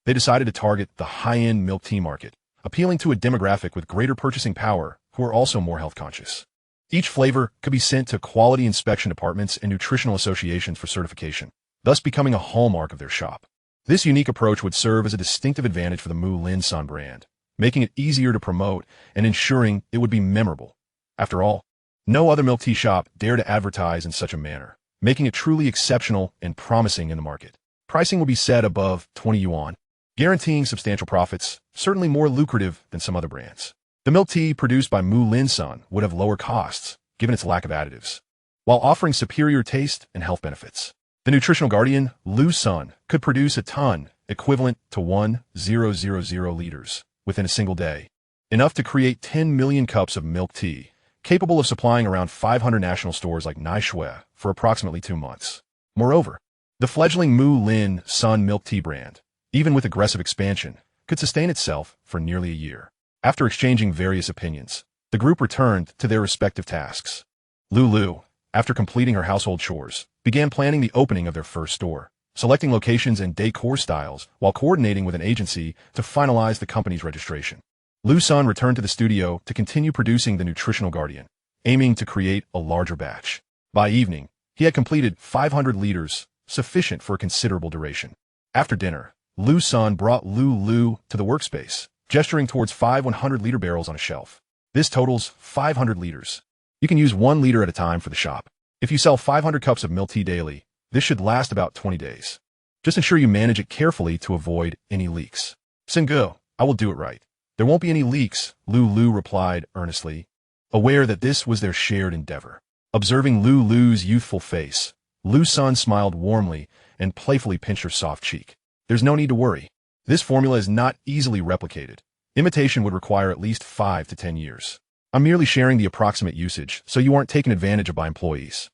S1: They decided to target the high-end milk tea market, appealing to a demographic with greater purchasing power who are also more health conscious. Each flavor could be sent to quality inspection departments and nutritional associations for certification, thus becoming a hallmark of their shop. This unique approach would serve as a distinctive advantage for the Liu Sen brand, making it easier to promote and ensuring it would be memorable. After all, no other milk tea shop dared to advertise in such a manner, making it truly exceptional and promising in the market. Pricing will be set above 20 yuan, guaranteeing substantial profits, certainly more lucrative than some other brands. The milk tea produced by Liu Sen would have lower costs, given its lack of additives, while offering superior taste and health benefits. The nutritional guardian, Liu Sen, could produce a ton equivalent to 1,000 liters within a single day, enough to create 10 million cups of milk tea, capable of supplying around 500 national stores like Naishui for approximately 2 months. Moreover, the fledgling Liu Sen milk tea brand, even with aggressive expansion, could sustain itself for nearly a year. After exchanging various opinions, the group returned to their respective tasks. Lu, after completing her household chores, began planning the opening of their first store, selecting locations and decor styles while coordinating with an agency to finalize the company's registration. Liu Sen returned to the studio to continue producing the nutritional guardian, aiming to create a larger batch. By evening, he had completed 500 liters, sufficient for a considerable duration. After dinner, Liu Sen brought Lu to the workspace, gesturing towards 5 100-liter barrels on a shelf. This totals 500 liters. You can use 1 liter at a time for the shop. If you sell 500 cups of milk tea daily, this should last about 20 days. Just ensure you manage it carefully to avoid any leaks. Sen-ge, I will do it right. There won't be any leaks, Lu replied earnestly, aware that this was their shared endeavor. Observing Lu's youthful face, Liu Sen smiled warmly and playfully pinched her soft cheek. There's no need to worry. This formula is not easily replicated. Imitation would require at least 5 to 10 years. I'm merely sharing the approximate usage so you aren't taken advantage of by employees.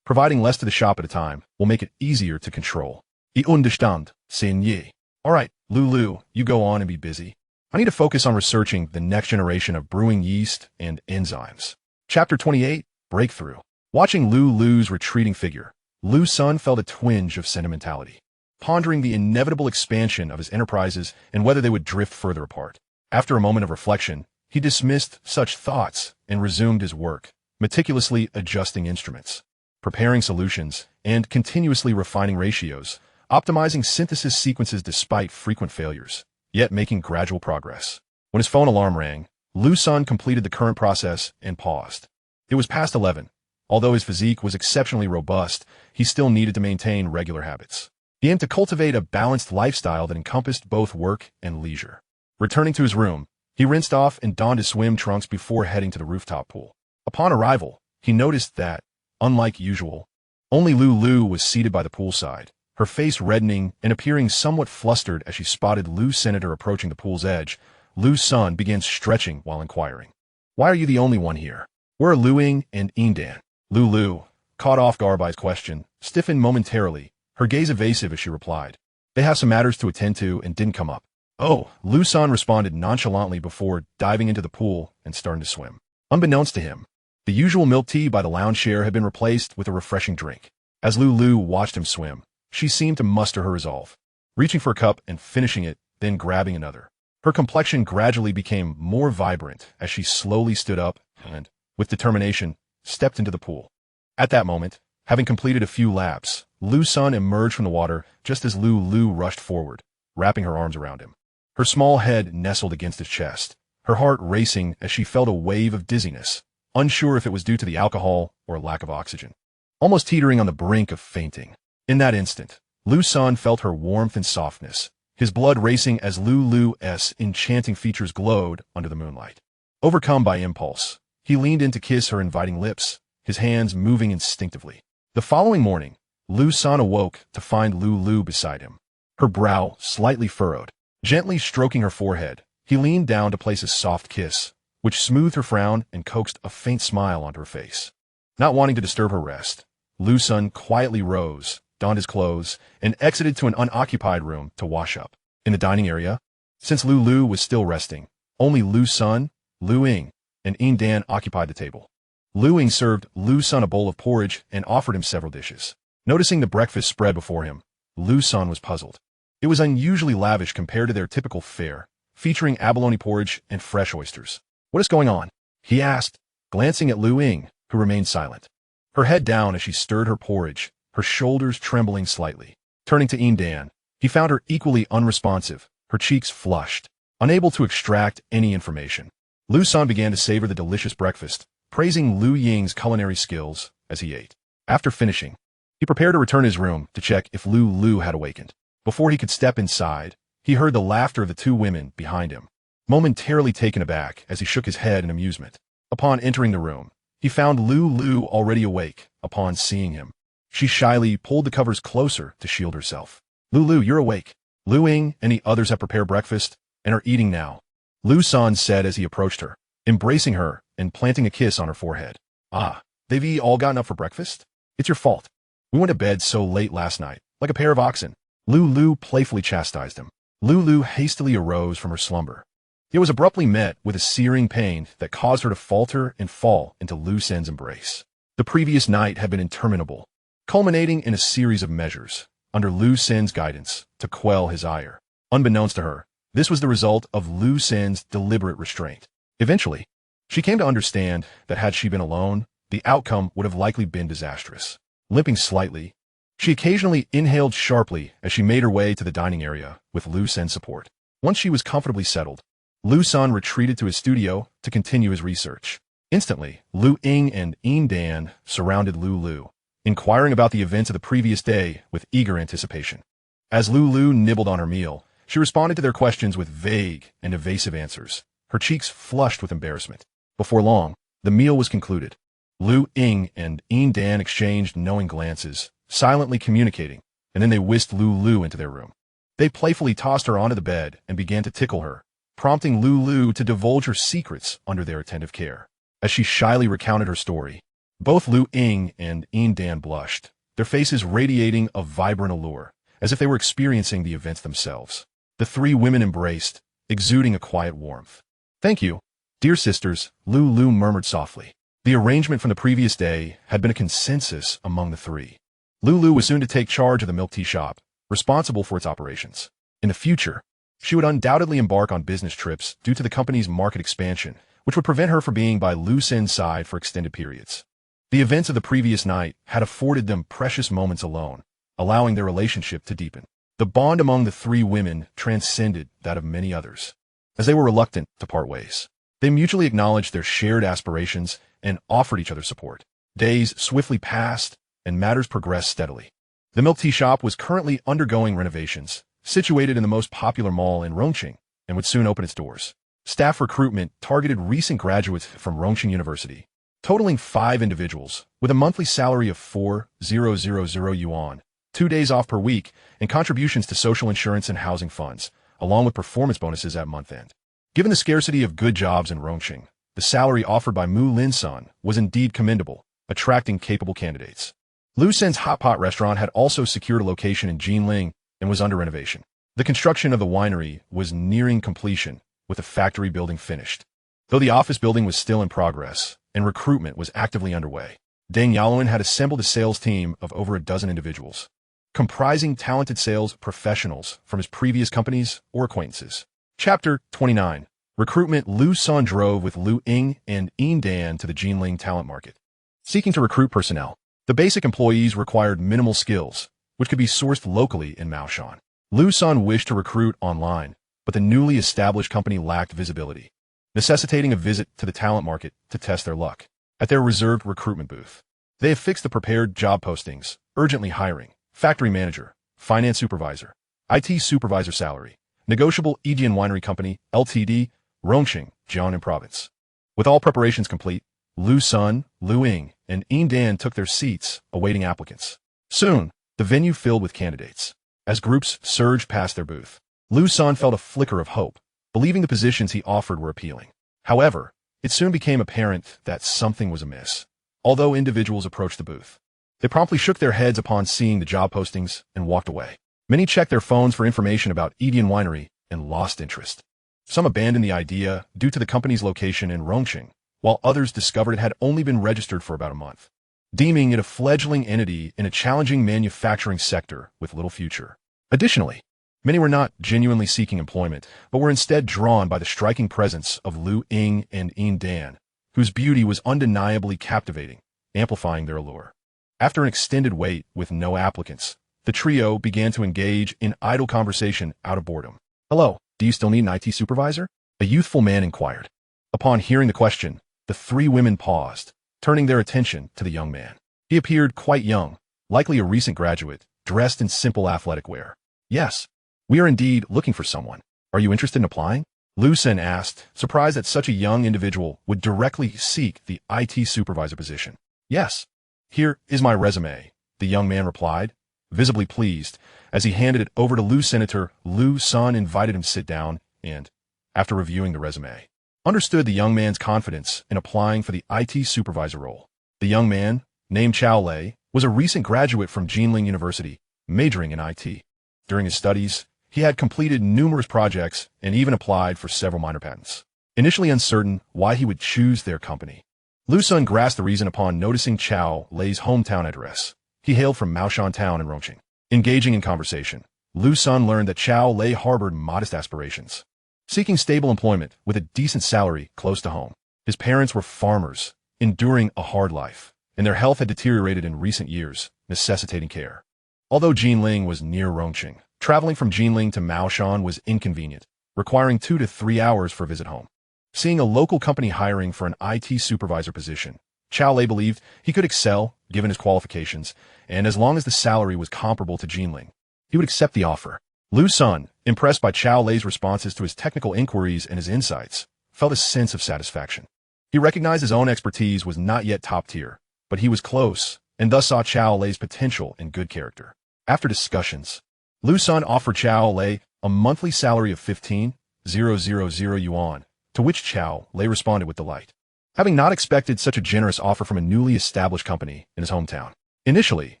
S1: Providing less to the shop at a time will make it easier to control. I understand, Sen-ye. All right, Lu, you go on and be busy. I need to focus on researching the next generation of brewing yeast and enzymes. Chapter 28, Breakthrough. Watching Lu's retreating figure, Liu Sen felt a twinge of sentimentality, pondering the inevitable expansion of his enterprises and whether they would drift further apart. After a moment of reflection, he dismissed such thoughts and resumed his work, meticulously adjusting instruments, preparing solutions, and continuously refining ratios, optimizing synthesis sequences despite frequent failures, yet making gradual progress. When his phone alarm rang, Liu Sen completed the current process and paused. It was past 11. Although his physique was exceptionally robust, he still needed to maintain regular habits. He aimed to cultivate a balanced lifestyle that encompassed both work and leisure. Returning to his room, he rinsed off and donned his swim trunks before heading to the rooftop pool. Upon arrival, he noticed that, unlike usual, only Lu was seated by the poolside, her face reddening and appearing somewhat flustered as she spotted Liu's senator approaching the pool's edge. Liu Sen began stretching while inquiring, "Why are you the only one here? Where are Liu Ying and Yin Dan?" Lu, caught off guard by his question, stiffened momentarily, her gaze evasive as she replied, "They have some matters to attend to and didn't come up." "Oh," Liu Sen responded nonchalantly before diving into the pool and starting to swim. Unbeknownst to him, the usual milk tea by the lounge chair had been replaced with a refreshing drink. As Lu watched him swim, she seemed to muster her resolve, reaching for a cup and finishing it, then grabbing another. Her complexion gradually became more vibrant as she slowly stood up and, with determination, stepped into the pool. At that moment, having completed a few laps, Liu Sen emerged from the water just as Lu rushed forward, wrapping her arms around him. Her small head nestled against his chest, her heart racing as she felt a wave of dizziness, unsure if it was due to the alcohol or lack of oxygen. Almost teetering on the brink of fainting. In that instant, Liu Sen felt her warmth and softness, his blood racing as Lulu's enchanting features glowed under the moonlight. Overcome by impulse, he leaned in to kiss her inviting lips, his hands moving instinctively. The following morning, Liu Sen awoke to find Lulu beside him, her brow slightly furrowed. Gently stroking her forehead, he leaned down to place a soft kiss, which smoothed her frown and coaxed a faint smile onto her face. Not wanting to disturb her rest, Liu Sen quietly rose, donned his clothes, and exited to an unoccupied room to wash up. In the dining area, since Lulu was still resting, only Liu Sen, Liu Ying, and Yin Dan occupied the table. Liu Ying served Liu Sen a bowl of porridge and offered him several dishes. Noticing the breakfast spread before him, Liu Sen was puzzled. It was unusually lavish compared to their typical fare, featuring abalone porridge and fresh oysters. "What is going on?" he asked, glancing at Liu Ying, who remained silent. Her head down as she stirred her porridge, her shoulders trembling slightly. Turning to Yin Dan, he found her equally unresponsive, her cheeks flushed, unable to extract any information. Liu Sen began to savor the delicious breakfast, praising Liu Ying's culinary skills as he ate. After finishing, he prepared to return to his room to check if Lulu had awakened. Before he could step inside, he heard the laughter of the two women behind him, momentarily taken aback as he shook his head in amusement. Upon entering the room, he found Lulu already awake. Upon seeing him, she shyly pulled the covers closer to shield herself. "Lulu, you're awake. Liu Ying and the others have prepared breakfast and are eating now," Liu Sen said as he approached her, embracing her and planting a kiss on her forehead. "Ah, they've all gotten up for breakfast? It's your fault. We went to bed so late last night, like a pair of oxen." Lulu playfully chastised him. Lulu hastily arose from her slumber. It was abruptly met with a searing pain that caused her to falter and fall into Liu Sen's embrace. The previous night had been interminable, culminating in a series of measures, under Liu Sen's guidance, to quell his ire. Unbeknownst to her, this was the result of Liu Sen's deliberate restraint. Eventually, she came to understand that had she been alone, the outcome would have likely been disastrous. Limping slightly, she occasionally inhaled sharply as she made her way to the dining area with Liu Sen's support. Once she was comfortably settled, Liu Sen retreated to his studio to continue his research. Instantly, Liu Ying and Yin Dan surrounded Lulu, inquiring about the events of the previous day with eager anticipation. As Lulu nibbled on her meal, she responded to their questions with vague and evasive answers, her cheeks flushed with embarrassment. Before long, the meal was concluded. Liu Ying and Yin Dan exchanged knowing glances, silently communicating, and then they whisked Lulu into their room. They playfully tossed her onto the bed and began to tickle her, prompting Lulu to divulge her secrets under their attentive care. As she shyly recounted her story, both Liu Ying and Yin Dan blushed, their faces radiating a vibrant allure, as if they were experiencing the events themselves. The three women embraced, exuding a quiet warmth. "Thank you, dear sisters," Lulu murmured softly. The arrangement from the previous day had been a consensus among the three. Lulu was soon to take charge of the milk tea shop, responsible for its operations. In the future, she would undoubtedly embark on business trips due to the company's market expansion, which would prevent her from being by Liu Sen's side for extended periods. The events of the previous night had afforded them precious moments alone, allowing their relationship to deepen. The bond among the three women transcended that of many others. As they were reluctant to part ways, they mutually acknowledged their shared aspirations and offered each other support. Days swiftly passed, and matters progressed steadily. The milk tea shop was currently undergoing renovations, situated in the most popular mall in Rongqing, and would soon open its doors. Staff recruitment targeted recent graduates from Rongqing University, totaling 5 individuals, with a monthly salary of 4,000 yuan, 2 days off per week, and contributions to social insurance and housing funds, along with performance bonuses at month end. Given the scarcity of good jobs in Rongqing, the salary offered by Mu Lin-san was indeed commendable, attracting capable candidates. Liu Sen's hot pot restaurant had also secured a location in Jinling and was under renovation. The construction of the winery was nearing completion, with the factory building finished. Though the office building was still in progress, and recruitment was actively underway, Deng Yaluan had assembled a sales team of over a dozen individuals, comprising talented sales professionals from his previous companies or acquaintances. Chapter 29. Recruitment. Liu Sen drove with Liu Ying and Yin Dan to the Jinling talent market. Seeking to recruit personnel, the basic employees required minimal skills, which could be sourced locally in Maoshan. Liu Sen wished to recruit online, but the newly established company lacked visibility, necessitating a visit to the talent market to test their luck. At their reserved recruitment booth, they affixed the prepared job postings, urgently hiring, factory manager, finance supervisor, IT supervisor salary, negotiable Aegean Winery Company, Ltd., Rongqing, Jiangnan Province. With all preparations complete, Liu Sen, Liu Ying, and Yin Dan took their seats, awaiting applicants. Soon, the venue filled with candidates. As groups surged past their booth, Liu Sen felt a flicker of hope, believing the positions he offered were appealing. However, it soon became apparent that something was amiss. Although individuals approached the booth, they promptly shook their heads upon seeing the job postings and walked away. Many checked their phones for information about Aegean Winery and lost interest. Some abandoned the idea due to the company's location in Rongqing, while others discovered it had only been registered for about a month, deeming it a fledgling entity in a challenging manufacturing sector with little future. Additionally, many were not genuinely seeking employment, but were instead drawn by the striking presence of Liu Ying and Yin Dan, whose beauty was undeniably captivating, amplifying their allure. After an extended wait with no applicants, the trio began to engage in idle conversation out of boredom. "Hello, do you still need an IT supervisor?" a youthful man inquired. Upon hearing the question, the three women paused, turning their attention to the young man. He appeared quite young, likely a recent graduate, dressed in simple athletic wear. "Yes, we are indeed looking for someone. Are you interested in applying?" Liu Sen asked, surprised that such a young individual would directly seek the IT supervisor position. "Yes. Here is my resume," the young man replied, visibly pleased. As he handed it over to Liu Senator, Liu Sen invited him to sit down and, after reviewing the resume, understood the young man's confidence in applying for the IT supervisor role. The young man, named Chao Lei, was a recent graduate from Jinling University, majoring in IT. During his studies, he had completed numerous projects and even applied for several minor patents. Initially uncertain why he would choose their company, Liu Sen grasped the reason upon noticing Chao Lei's hometown address. He hailed from Maoshan Town in Rongqing. Engaging in conversation, Liu Sen learned that Chao Lei harbored modest aspirations, seeking stable employment with a decent salary close to home. His parents were farmers, enduring a hard life, and their health had deteriorated in recent years, necessitating care. Although Jinling was near Rongqing, traveling from Jinling to Maoshan was inconvenient, requiring 2 to 3 hours for a visit home. Seeing a local company hiring for an IT supervisor position, Chao Lei believed he could excel, given his qualifications, and as long as the salary was comparable to Jinling, he would accept the offer. Liu Sen, impressed by Chao Lei's responses to his technical inquiries and his insights, felt a sense of satisfaction. He recognized his own expertise was not yet top tier, but he was close, and thus saw Chao Lei's potential and good character. After discussions, Liu Sen offered Chao Lei a monthly salary of 15,000 yuan, to which Chao Lei responded with delight, having not expected such a generous offer from a newly established company in his hometown. Initially,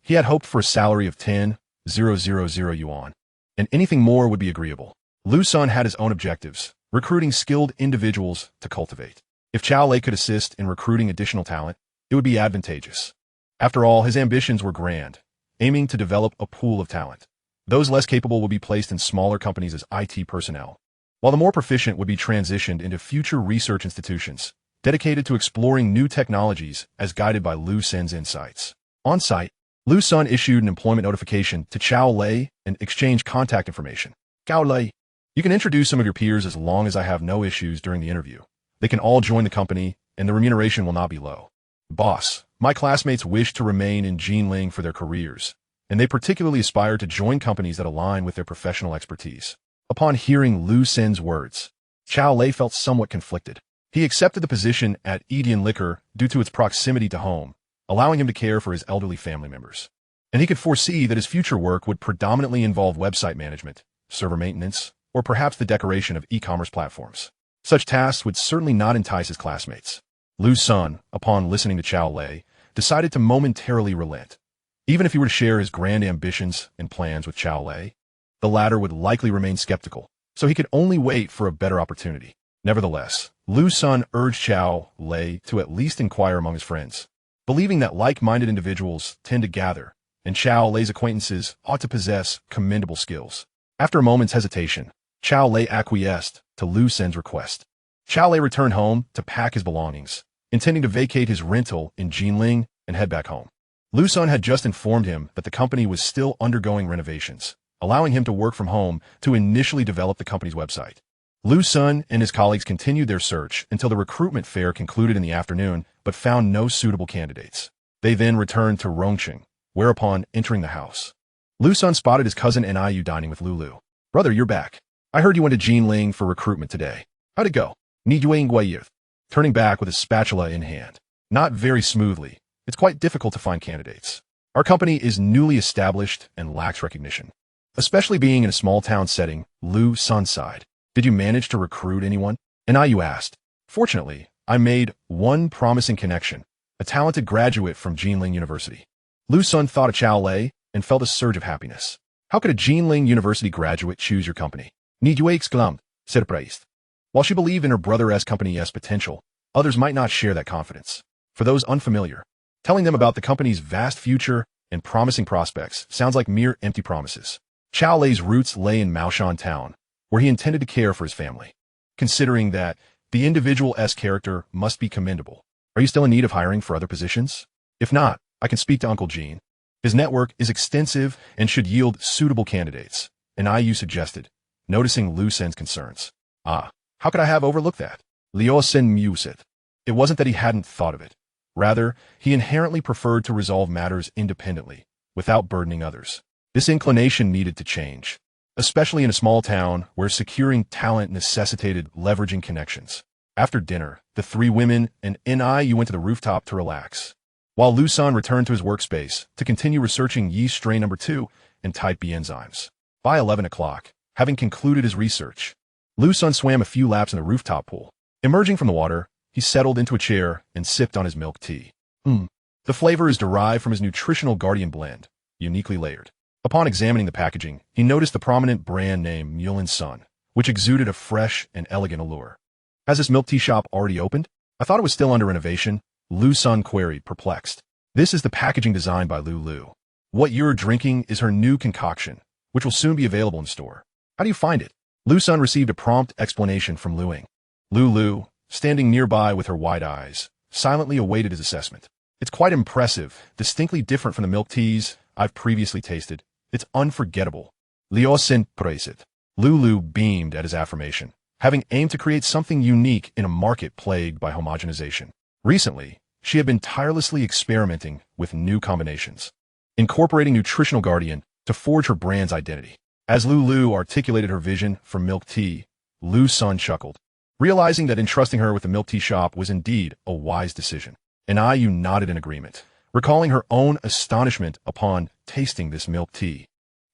S1: he had hoped for a salary of 10,000 yuan, and anything more would be agreeable. Liu Sen had his own objectives, recruiting skilled individuals to cultivate. If Chao Lei could assist in recruiting additional talent, it would be advantageous. After all, his ambitions were grand, aiming to develop a pool of talent. Those less capable would be placed in smaller companies as IT personnel, while the more proficient would be transitioned into future research institutions, dedicated to exploring new technologies as guided by Liu Sen's insights. On site, Liu Sen issued an employment notification to Chao Lei and exchanged contact information. "Chao Lei, you can introduce some of your peers as long as I have no issues during the interview. They can all join the company, and the remuneration will not be low. Boss, my classmates wish to remain in Jinling for their careers, and they particularly aspire to join companies that align with their professional expertise." Upon hearing Liu Sen's words, Chao Lei felt somewhat conflicted. He accepted the position at Aegean Liquor due to its proximity to home, allowing him to care for his elderly family members. And he could foresee that his future work would predominantly involve website management, server maintenance, or perhaps the decoration of e-commerce platforms. Such tasks would certainly not entice his classmates. Liu Sen, upon listening to Chao Lei, decided to momentarily relent. Even if he were to share his grand ambitions and plans with Chao Lei, the latter would likely remain skeptical, so he could only wait for a better opportunity. Nevertheless, Liu Sen urged Chao Lei to at least inquire among his friends, believing that like-minded individuals tend to gather, and Chao Lei's acquaintances ought to possess commendable skills. After a moment's hesitation, Chao Lei acquiesced to Liu Sen's request. Chao Lei returned home to pack his belongings, intending to vacate his rental in Jinling and head back home. Liu Sen had just informed him that the company was still undergoing renovations, allowing him to work from home to initially develop the company's website. Liu Sen and his colleagues continued their search until the recruitment fair concluded in the afternoon, but found no suitable candidates. They then returned to Rongqing, whereupon entering the house, Liu Sen spotted his cousin Niu dining with Lulu. "Brother, you're back. I heard you went to Jinling for recruitment today. How'd it go?" Ni Yuan turning back with his spatula in hand. "Not very smoothly. It's quite difficult to find candidates. Our company is newly established and lacks recognition. Especially being in a small town setting," Liu Sen sighed. "Did you manage to recruit anyone?" Niu asked. "Fortunately, I made one promising connection, a talented graduate from Jinling University." Liu Sen thought of Chao Lei and felt a surge of happiness. "How could a Jinling University graduate choose your company?" Ni Yue exclaimed, surprised. While she believed in her brother's company's potential, others might not share that confidence. For those unfamiliar, telling them about the company's vast future and promising prospects sounds like mere empty promises. Chao Lei's roots lay in Maoshan town, where he intended to care for his family. Considering that, the individual's character must be commendable. "Are you still in need of hiring for other positions? If not, I can speak to Uncle Jean. His network is extensive and should yield suitable candidates," Niu suggested, noticing Liu Sen's concerns. "Ah, how could I have overlooked that?" Liu Sen mused. It wasn't that he hadn't thought of it. Rather, he inherently preferred to resolve matters independently, without burdening others. This inclination needed to change, especially in a small town where securing talent necessitated leveraging connections. After dinner, the three women and Niu went to the rooftop to relax, while Liu Sen returned to his workspace to continue researching yeast strain number 2 and type B enzymes. By 11 o'clock, having concluded his research, Liu Sen swam a few laps in the rooftop pool. Emerging from the water, he settled into a chair and sipped on his milk tea. The flavor is derived from his nutritional guardian blend, uniquely layered. Upon examining the packaging, he noticed the prominent brand name Liu Sen, which exuded a fresh and elegant allure. "Has this milk tea shop already opened? I thought it was still under renovation," Liu Sen queried, perplexed. "This is the packaging designed by Lulu. What you're drinking is her new concoction, which will soon be available in store. How do you find it?" Liu Sen received a prompt explanation from Luing. Lulu, standing nearby with her wide eyes, silently awaited his assessment. "It's quite impressive, distinctly different from the milk teas I've previously tasted. It's unforgettable." Liu Sen praised it. Lulu beamed at his affirmation, having aimed to create something unique in a market plagued by homogenization. Recently, she had been tirelessly experimenting with new combinations, incorporating Nutritional Guardian to forge her brand's identity. As Lulu articulated her vision for milk tea, Liu Sen chuckled, realizing that entrusting her with the milk tea shop was indeed a wise decision. Niu nodded in agreement, recalling her own astonishment upon tasting this milk tea,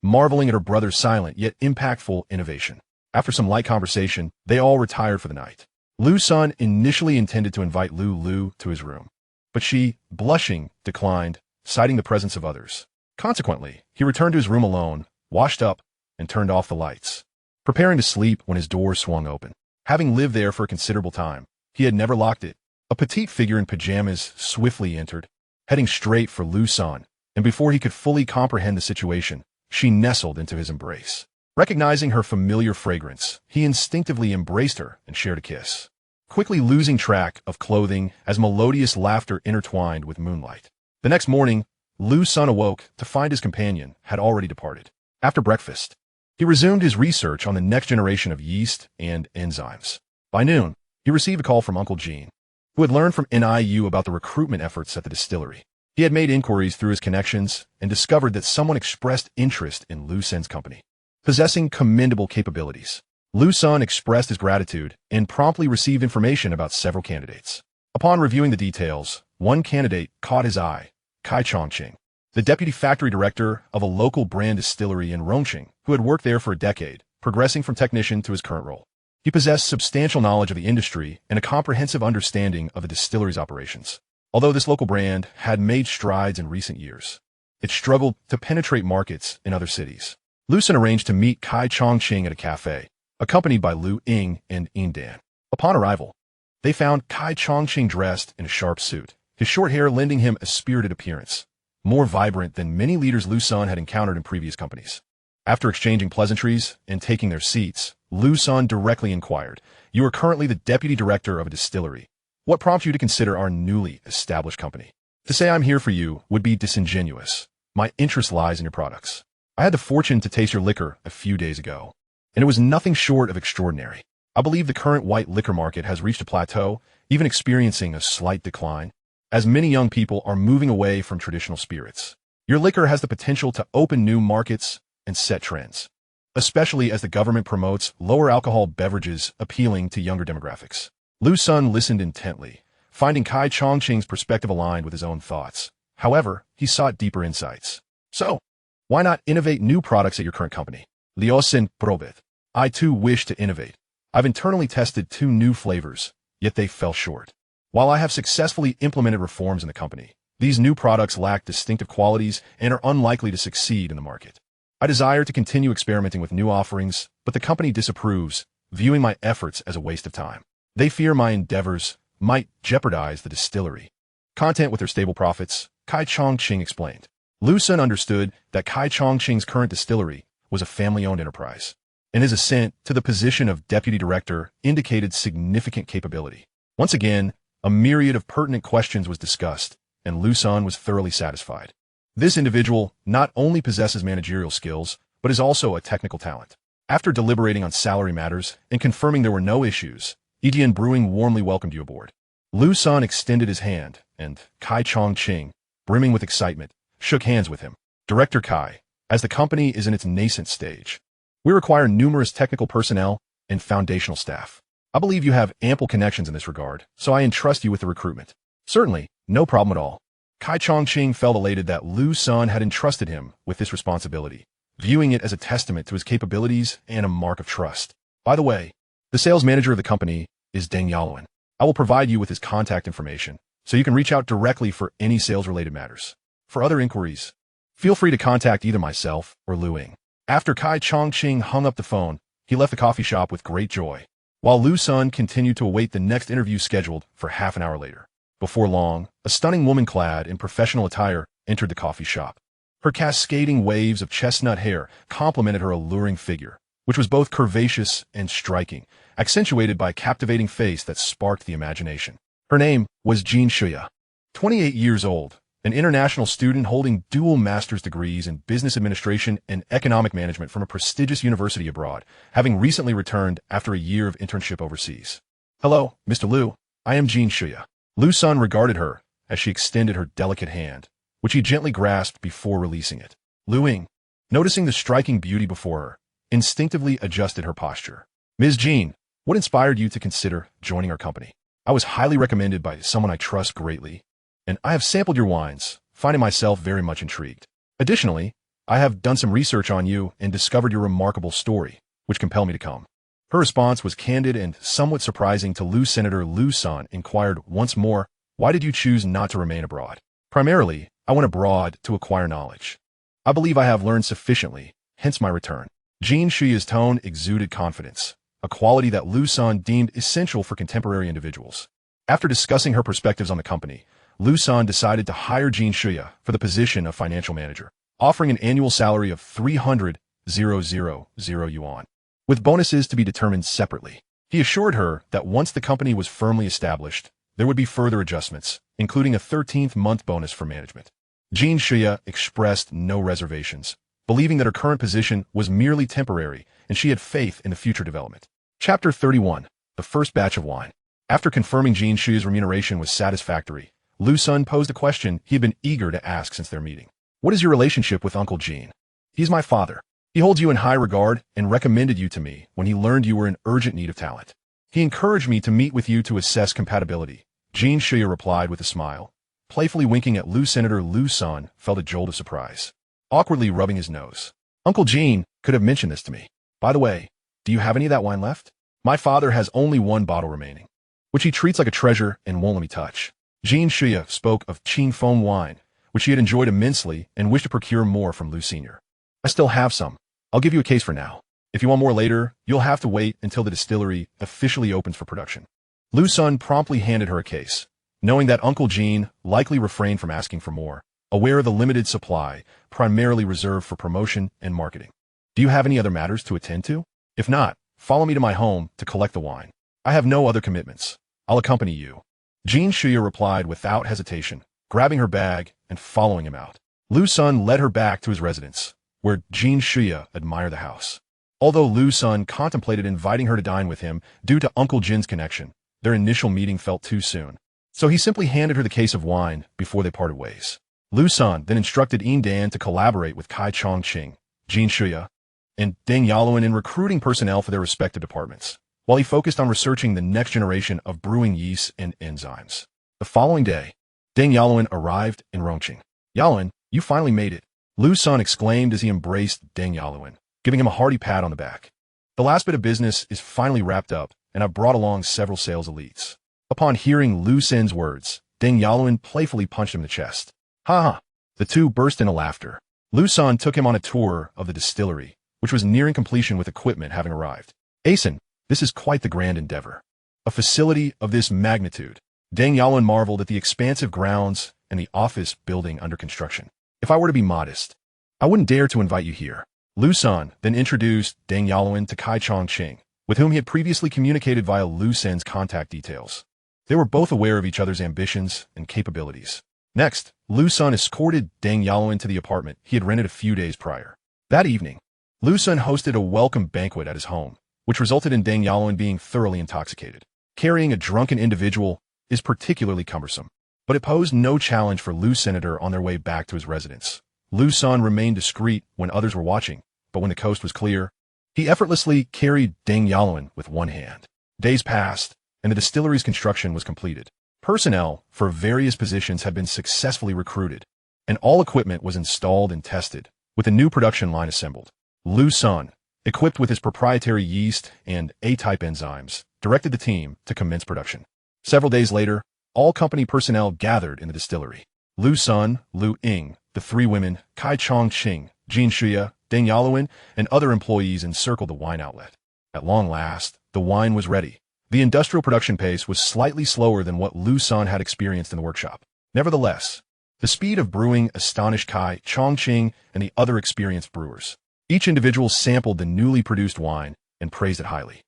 S1: marveling at her brother's silent yet impactful innovation. After some light conversation, they all retired for the night. Liu Sen initially intended to invite Lulu to his room, but she, blushing, declined, citing the presence of others. Consequently, he returned to his room alone, washed up, and turned off the lights, preparing to sleep when his door swung open. Having lived there for a considerable time, he had never locked it. A petite figure in pajamas swiftly entered, heading straight for Liu Sen, and before he could fully comprehend the situation, she nestled into his embrace. Recognizing her familiar fragrance, he instinctively embraced her and shared a kiss, quickly losing track of clothing as melodious laughter intertwined with moonlight. The next morning, Liu Sen awoke to find his companion had already departed. After breakfast, he resumed his research on the next generation of yeast and enzymes. By noon, he received a call from Uncle Jean, who had learned from Niu about the recruitment efforts at the distillery. He had made inquiries through his connections and discovered that someone expressed interest in Liu Sen's company, possessing commendable capabilities. Liu Sen expressed his gratitude and promptly received information about several candidates. Upon reviewing the details, one candidate caught his eye, Kai Chongqing, the deputy factory director of a local brand distillery in Rongqing, who had worked there for a decade, progressing from technician to his current role. He possessed substantial knowledge of the industry and a comprehensive understanding of the distillery's operations. Although this local brand had made strides in recent years, it struggled to penetrate markets in other cities. Liu Sen arranged to meet Kai Chongqing at a cafe, accompanied by Liu Ying and Yin Dan. Upon arrival, they found Kai Chongqing dressed in a sharp suit, his short hair lending him a spirited appearance, more vibrant than many leaders Liu Sen had encountered in previous companies. After exchanging pleasantries and taking their seats, Liu Sen directly inquired, "You are currently the deputy director of a distillery. What prompts you to consider our newly established company?" "To say I'm here for you would be disingenuous. My interest lies in your products. I had the fortune to taste your liquor a few days ago, and it was nothing short of extraordinary. I believe the current white liquor market has reached a plateau, even experiencing a slight decline, as many young people are moving away from traditional spirits. Your liquor has the potential to open new markets and set trends, especially as the government promotes lower alcohol beverages appealing to younger demographics. Liu Sen listened intently, finding Kai Chongqing's perspective aligned with his own thoughts. However, he sought deeper insights. So, why not innovate new products at your current company? Liu Sen probed. I too wish to innovate. I've internally tested 2 new flavors, yet they fell short. While I have successfully implemented reforms in the company, these new products lack distinctive qualities and are unlikely to succeed in the market. I desire to continue experimenting with new offerings, but the company disapproves, viewing my efforts as a waste of time. They fear my endeavors might jeopardize the distillery. Content with their stable profits, Kai Chongqing explained. Liu Sen understood that Kai Chongqing's current distillery was a family-owned enterprise, and his ascent to the position of deputy director indicated significant capability. Once again, a myriad of pertinent questions was discussed, and Liu Sen was thoroughly satisfied. This individual not only possesses managerial skills, but is also a technical talent. After deliberating on salary matters and confirming there were no issues, Edian Brewing warmly welcomed you aboard. Liu Sen extended his hand, and Kai Chongqing, brimming with excitement, shook hands with him. Director Kai, as the company is in its nascent stage, we require numerous technical personnel and foundational staff. I believe you have ample connections in this regard, so I entrust you with the recruitment. Certainly, no problem at all. Kai Chongqing felt elated that Liu Sen had entrusted him with this responsibility, viewing it as a testament to his capabilities and a mark of trust. By the way, the sales manager of the company is Deng Yaluan. I will provide you with his contact information, so you can reach out directly for any sales-related matters. For other inquiries, feel free to contact either myself or Liu Ying. After Kai Chongqing hung up the phone, he left the coffee shop with great joy, while Liu Sen continued to await the next interview scheduled for half an hour later. Before long, a stunning woman clad in professional attire entered the coffee shop. Her cascading waves of chestnut hair complemented her alluring figure, which was both curvaceous and striking, accentuated by a captivating face that sparked the imagination. Her name was Jean Shuya, 28 years old, an international student holding dual master's degrees in business administration and economic management from a prestigious university abroad, having recently returned after a year of internship overseas. Hello, Mr. Liu. I am Jean Shuya. Liu Sen regarded her as she extended her delicate hand, which he gently grasped before releasing it. Liu Ying, noticing the striking beauty before her, instinctively adjusted her posture. Ms. Jean, what inspired you to consider joining our company? I was highly recommended by someone I trust greatly, and I have sampled your wines, finding myself very much intrigued. Additionally, I have done some research on you and discovered your remarkable story, which compelled me to come. Her response was candid and somewhat surprising to Liu. Senator Liu Sen inquired once more, why did you choose not to remain abroad? Primarily, I went abroad to acquire knowledge. I believe I have learned sufficiently, hence my return. Jean Shuya's tone exuded confidence, a quality that Liu Sen deemed essential for contemporary individuals. After discussing her perspectives on the company, Liu Sen decided to hire Jean Shuya for the position of financial manager, offering an annual salary of 300,000 yuan, with bonuses to be determined separately. He assured her that once the company was firmly established, there would be further adjustments, including a 13th month bonus for management. Jean Shuya expressed no reservations, believing that her current position was merely temporary and she had faith in the future development. Chapter 31. The First Batch of Wine. After confirming Jean Shuya's remuneration was satisfactory, Liu Sen posed a question he had been eager to ask since their meeting. What is your relationship with Uncle Jean? He's my father. He holds you in high regard and recommended you to me when he learned you were in urgent need of talent. He encouraged me to meet with you to assess compatibility. Jean Shuya replied with a smile. Playfully winking at Liu. Senator Liu Sen felt a jolt of surprise, awkwardly rubbing his nose. Uncle Jean could have mentioned this to me. By the way, do you have any of that wine left? My father has only 1 bottle remaining, which he treats like a treasure and won't let me touch. Jean Shuya spoke of Qing Feng wine, which he had enjoyed immensely and wished to procure more from Liu Sr. I still have some. I'll give you a case for now. If you want more later, you'll have to wait until the distillery officially opens for production. Liu Sen promptly handed her a case, knowing that Uncle Jean likely refrained from asking for more, aware of the limited supply, primarily reserved for promotion and marketing. Do you have any other matters to attend to? If not, follow me to my home to collect the wine. I have no other commitments. I'll accompany you. Jean Shuya replied without hesitation, grabbing her bag and following him out. Liu Sen led her back to his residence, where Jin Shuya admired the house. Although Liu Sen contemplated inviting her to dine with him due to Uncle Jin's connection, their initial meeting felt too soon. So he simply handed her the case of wine before they parted ways. Liu Sen then instructed Yin Dan to collaborate with Kai Chongqing, Jin Shuya, and Deng Yaluan in recruiting personnel for their respective departments, while he focused on researching the next generation of brewing yeasts and enzymes. The following day, Deng Yaluan arrived in Rongqing. "Yaluan, you finally made it," Liu Sen exclaimed as he embraced Deng Yaluan, giving him a hearty pat on the back. "The last bit of business is finally wrapped up, and I've brought along several sales elites." Upon hearing Liu Sen's words, Deng Yaluan playfully punched him in the chest. "Ha ha!" The two burst into laughter. Liu Sen took him on a tour of the distillery, which was nearing completion with equipment having arrived. "Asen, this is quite the grand endeavor. A facility of this magnitude." Deng Yaluan marveled at the expansive grounds and the office building under construction. "If I were to be modest, I wouldn't dare to invite you here." Liu Sen then introduced Deng Yaluan to Kai Chongqing, with whom he had previously communicated via Liu Sen's contact details. They were both aware of each other's ambitions and capabilities. Next, Liu Sen escorted Deng Yaluan to the apartment he had rented a few days prior. That evening, Liu Sen hosted a welcome banquet at his home, which resulted in Deng Yaluan being thoroughly intoxicated. Carrying a drunken individual is particularly cumbersome, but it posed no challenge for Liu Senator on their way back to his residence. Liu Sen remained discreet when others were watching, but when the coast was clear, he effortlessly carried Deng Yaluan with one hand. Days passed, and the distillery's construction was completed. Personnel for various positions had been successfully recruited, and all equipment was installed and tested, with a new production line assembled. Liu Sen, equipped with his proprietary yeast and A-type enzymes, directed the team to commence production. Several days later, all company personnel gathered in the distillery. Liu Sen, Liu Ying, the three women, Kai Chongqing, Jin Shuya, Deng Yaluan, and other employees encircled the wine outlet. At long last, the wine was ready. The industrial production pace was slightly slower than what Liu Sen had experienced in the workshop. Nevertheless, the speed of brewing astonished Kai Chongqing and the other experienced brewers. Each individual sampled the newly produced wine and praised it highly.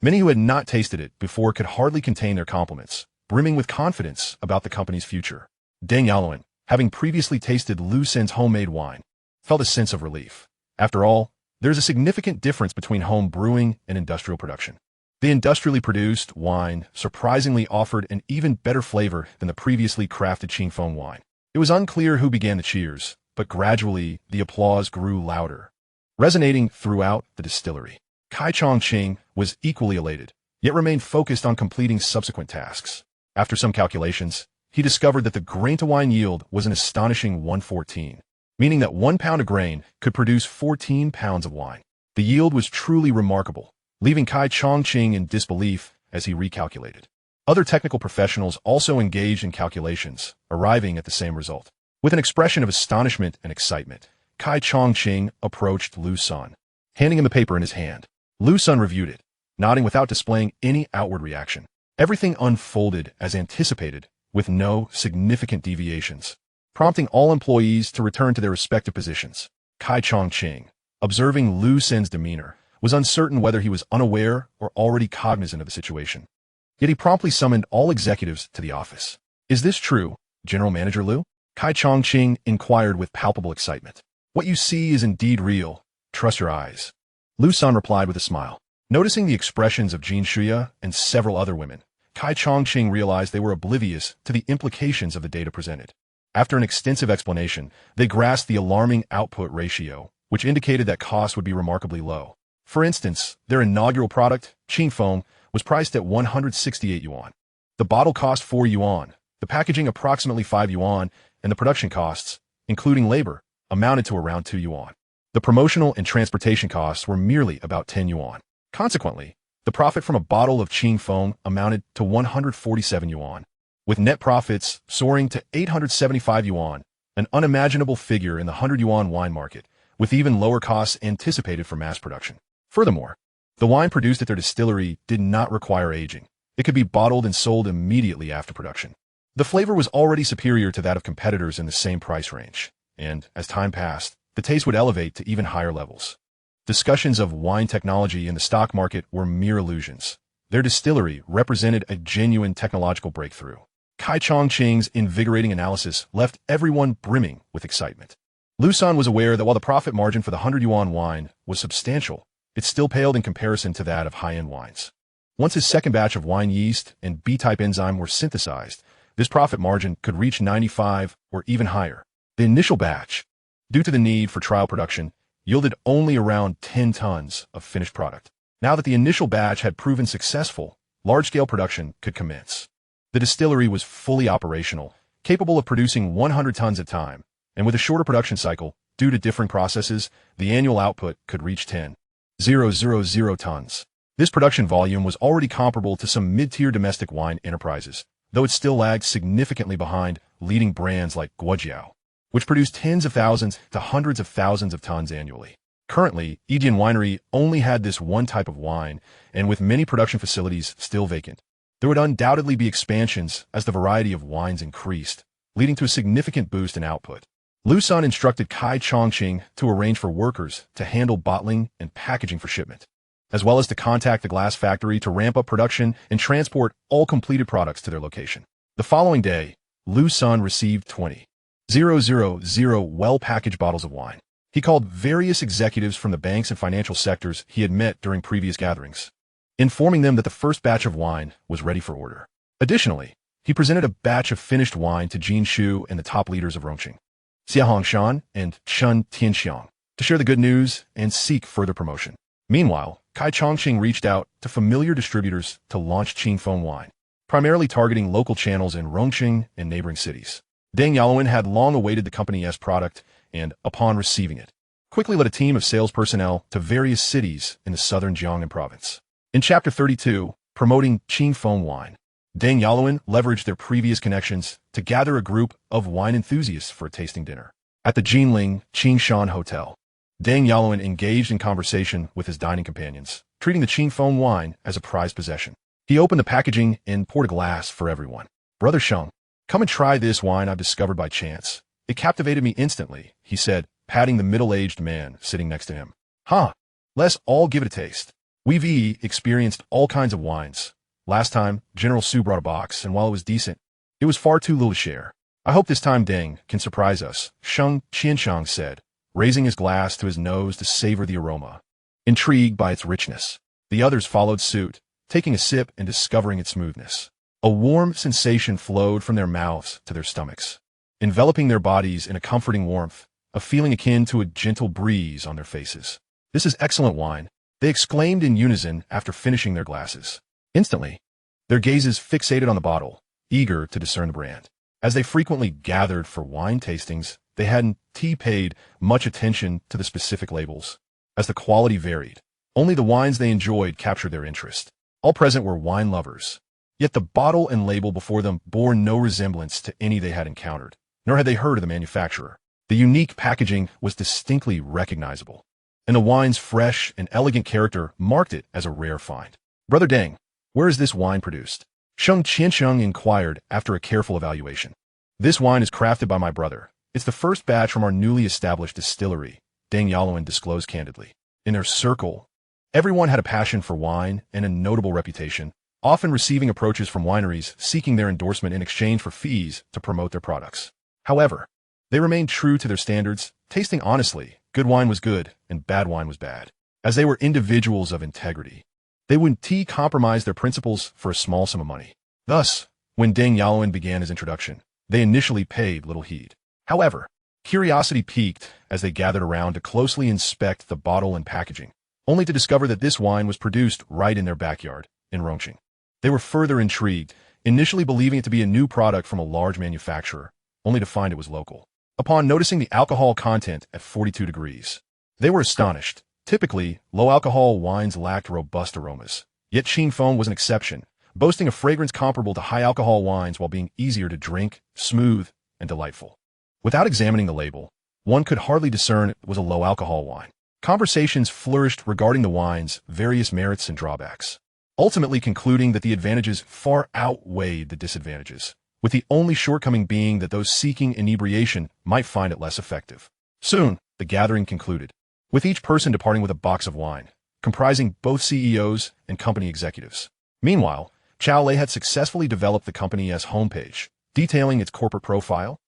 S1: Many who had not tasted it before could hardly contain their compliments, brimming with confidence about the company's future. Deng Yaluan, having previously tasted Liu Sen's homemade wine, felt a sense of relief. After all, there is a significant difference between home brewing and industrial production. The industrially produced wine surprisingly offered an even better flavor than the previously crafted Qingfeng wine. It was unclear who began the cheers, but gradually the applause grew louder, resonating throughout the distillery. Kai Chongqing was equally elated, yet remained focused on completing subsequent tasks. After some calculations, he discovered that the grain-to-wine yield was an astonishing 114, meaning that 1 pound of grain could produce 14 pounds of wine. The yield was truly remarkable, leaving Kai Chongqing in disbelief as he recalculated. Other technical professionals also engaged in calculations, arriving at the same result. With an expression of astonishment and excitement, Kai Chongqing approached Liu Sen, handing him the paper in his hand. Liu Sen reviewed it, nodding without displaying any outward reaction. Everything unfolded as anticipated, with no significant deviations, prompting all employees to return to their respective positions. Kai Chongqing, observing Liu Sen's demeanor, was uncertain whether he was unaware or already cognizant of the situation. Yet he promptly summoned all executives to the office. "Is this true, General Manager Liu?" Kai Chongqing inquired with palpable excitement. "What you see is indeed real. Trust your eyes." Liu Sen replied with a smile. Noticing the expressions of Jin Shuya and several other women, Kai Chongqing realized they were oblivious to the implications of the data presented. After an extensive explanation, they grasped the alarming output ratio, which indicated that costs would be remarkably low. For instance, their inaugural product, Qingfeng, was priced at 168 yuan. The bottle cost 4 yuan, the packaging approximately 5 yuan, and the production costs, including labor, amounted to around 2 yuan. The promotional and transportation costs were merely about 10 yuan. Consequently, the profit from a bottle of Qingfeng amounted to 147 yuan, with net profits soaring to 875 yuan, an unimaginable figure in the 100 yuan wine market, with even lower costs anticipated for mass production. Furthermore, the wine produced at their distillery did not require aging. It could be bottled and sold immediately after production. The flavor was already superior to that of competitors in the same price range, and as time passed, the taste would elevate to even higher levels. Discussions of wine technology in the stock market were mere illusions. Their distillery represented a genuine technological breakthrough. Kai Chongqing's invigorating analysis left everyone brimming with excitement. Liu Sen was aware that while the profit margin for the 100 yuan wine was substantial, it still paled in comparison to that of high-end wines. Once his second batch of wine yeast and B-type enzyme were synthesized, this profit margin could reach 95 or even higher. The initial batch, due to the need for trial production, yielded only around 10 tons of finished product. Now that the initial batch had proven successful, large-scale production could commence. The distillery was fully operational, capable of producing 100 tons at a time, and with a shorter production cycle, due to differing processes, the annual output could reach 10,000 tons. This production volume was already comparable to some mid-tier domestic wine enterprises, though it still lagged significantly behind leading brands like Guojiao, which produce tens of thousands to hundreds of thousands of tons annually. Currently, Yijian Winery only had this one type of wine, and with many production facilities still vacant, there would undoubtedly be expansions as the variety of wines increased, leading to a significant boost in output. Liu Sen instructed Kai Chongqing to arrange for workers to handle bottling and packaging for shipment, as well as to contact the glass factory to ramp up production and transport all completed products to their location. The following day, Liu Sen received 20,000 well-packaged bottles of wine. He called various executives from the banks and financial sectors he had met during previous gatherings, informing them that the first batch of wine was ready for order. Additionally, he presented a batch of finished wine to Jin Shu and the top leaders of Rongqing, Xia Hongshan and Chen Tianxiang, to share the good news and seek further promotion. Meanwhile, Kai Chongqing reached out to familiar distributors to launch tenfold wine, primarily targeting local channels in Rongqing and neighboring cities. Deng Yaluan had long awaited the company's product and, upon receiving it, quickly led a team of sales personnel to various cities in the southern Jiangnan province. In Chapter 32, promoting tenfold wine, Deng Yaluan leveraged their previous connections to gather a group of wine enthusiasts for a tasting dinner. At the Jinling Qingshan Hotel, Deng Yaluan engaged in conversation with his dining companions, treating the tenfold wine as a prized possession. He opened the packaging and poured a glass for everyone. "Brother Sheng, come and try this wine I've discovered by chance. It captivated me instantly," he said, patting the middle-aged man sitting next to him. "Huh, let's all give it a taste. We've experienced all kinds of wines. Last time, General Su brought a box, and while it was decent, it was far too little to share. I hope this time Deng can surprise us," Sheng Qianshang said, raising his glass to his nose to savor the aroma. Intrigued by its richness, the others followed suit, taking a sip and discovering its smoothness. A warm sensation flowed from their mouths to their stomachs, enveloping their bodies in a comforting warmth, a feeling akin to a gentle breeze on their faces. "This is excellent wine," they exclaimed in unison after finishing their glasses. Instantly, their gazes fixated on the bottle, eager to discern the brand. As they frequently gathered for wine tastings, they hadn't paid much attention to the specific labels, as the quality varied. Only the wines they enjoyed captured their interest. All present were wine lovers, yet the bottle and label before them bore no resemblance to any they had encountered, nor had they heard of the manufacturer. The unique packaging was distinctly recognizable, and the wine's fresh and elegant character marked it as a rare find. "Brother Deng, where is this wine produced?" Sheng Qiansheng inquired after a careful evaluation. "This wine is crafted by my brother. It's the first batch from our newly established distillery," Deng Yaluan disclosed candidly. In their circle, everyone had a passion for wine and a notable reputation, often receiving approaches from wineries seeking their endorsement in exchange for fees to promote their products. However, they remained true to their standards, tasting honestly. Good wine was good and bad wine was bad, as they were individuals of integrity. They wouldn't compromise their principles for a small sum of money. Thus, when Deng Yaluan began his introduction, they initially paid little heed. However, curiosity piqued as they gathered around to closely inspect the bottle and packaging, only to discover that this wine was produced right in their backyard, in Rongqing. They were further intrigued, initially believing it to be a new product from a large manufacturer, only to find it was local. Upon noticing the alcohol content at 42 degrees, they were astonished. Typically, low-alcohol wines lacked robust aromas, yet tenfold was an exception, boasting a fragrance comparable to high-alcohol wines while being easier to drink, smooth, and delightful. Without examining the label, one could hardly discern it was a low-alcohol wine. Conversations flourished regarding the wine's various merits and drawbacks, ultimately concluding that the advantages far outweighed the disadvantages, with the only shortcoming being that those seeking inebriation might find it less effective. Soon, the gathering concluded, with each person departing with a box of wine, comprising both CEOs and company executives. Meanwhile, Chao Lei had successfully developed the company's homepage, detailing its corporate profile,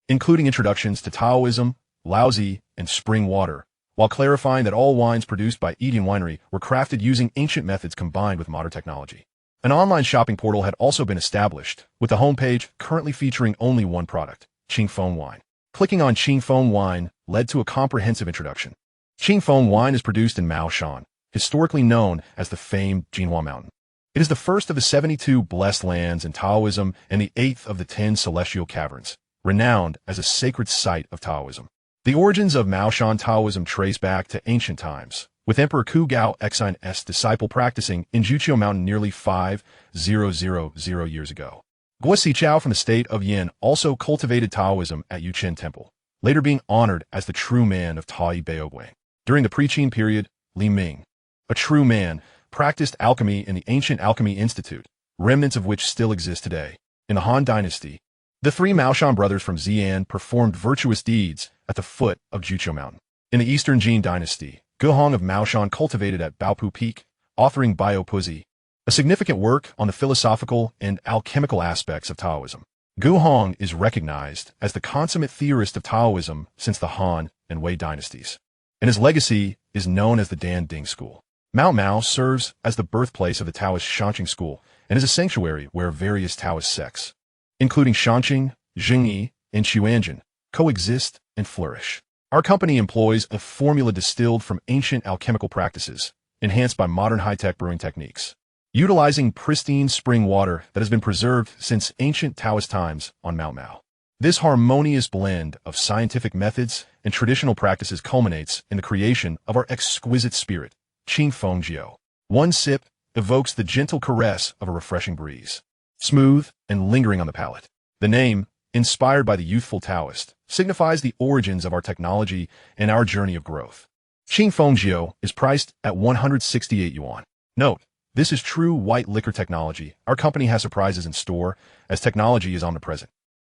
S1: including introductions to Taoism, lousy, and spring water, while clarifying that all wines produced by Edian Winery were crafted using ancient methods combined with modern technology. An online shopping portal had also been established, with the homepage currently featuring only one product, Qingfeng wine. Clicking on Qingfeng wine led to a comprehensive introduction. Qingfeng wine is produced in Maoshan, historically known as the famed Jinhua Mountain. It is the first of the 72 blessed lands in Taoism and the 8th of the 10 celestial caverns, renowned as a sacred site of Taoism. The origins of Maoshan Taoism trace back to ancient times, with Emperor Ku Gao Xin's disciple practicing in Juqiu Mountain nearly 5,000 years ago. Guo Siqiao from the state of Yin also cultivated Taoism at Yuqian Temple, later being honored as the true man of Tai Baoguang. During the pre-Qin period, Li Ming, a true man, practiced alchemy in the ancient Alchemy Institute, remnants of which still exist today. In the Han Dynasty, the three Maoshan brothers from Xi'an performed virtuous deeds at the foot of Juqiu Mountain. In the Eastern Jin Dynasty, Guhong of Maoshan cultivated at Baopu Peak, authoring Bio Puzi, a significant work on the philosophical and alchemical aspects of Taoism. Guhong is recognized as the consummate theorist of Taoism since the Han and Wei dynasties, and his legacy is known as the Dan Ding School. Mao Mao serves as the birthplace of the Taoist Shanqing School and is a sanctuary where various Taoist sects, including Shanqing, Jingyi, and Xuanjin, coexist and flourish. Our company employs a formula distilled from ancient alchemical practices, enhanced by modern high-tech brewing techniques, utilizing pristine spring water that has been preserved since ancient Taoist times on Mao Mao. This harmonious blend of scientific methods and traditional practices culminates in the creation of our exquisite spirit, Qingfeng Jiao. One sip evokes the gentle caress of a refreshing breeze, smooth and lingering on the palate. The name, inspired by the youthful Taoist, signifies the origins of our technology and our journey of growth. Qingfeng Jiao is priced at 168 yuan. Note, this is true white liquor technology. Our company has surprises in store, as technology is omnipresent.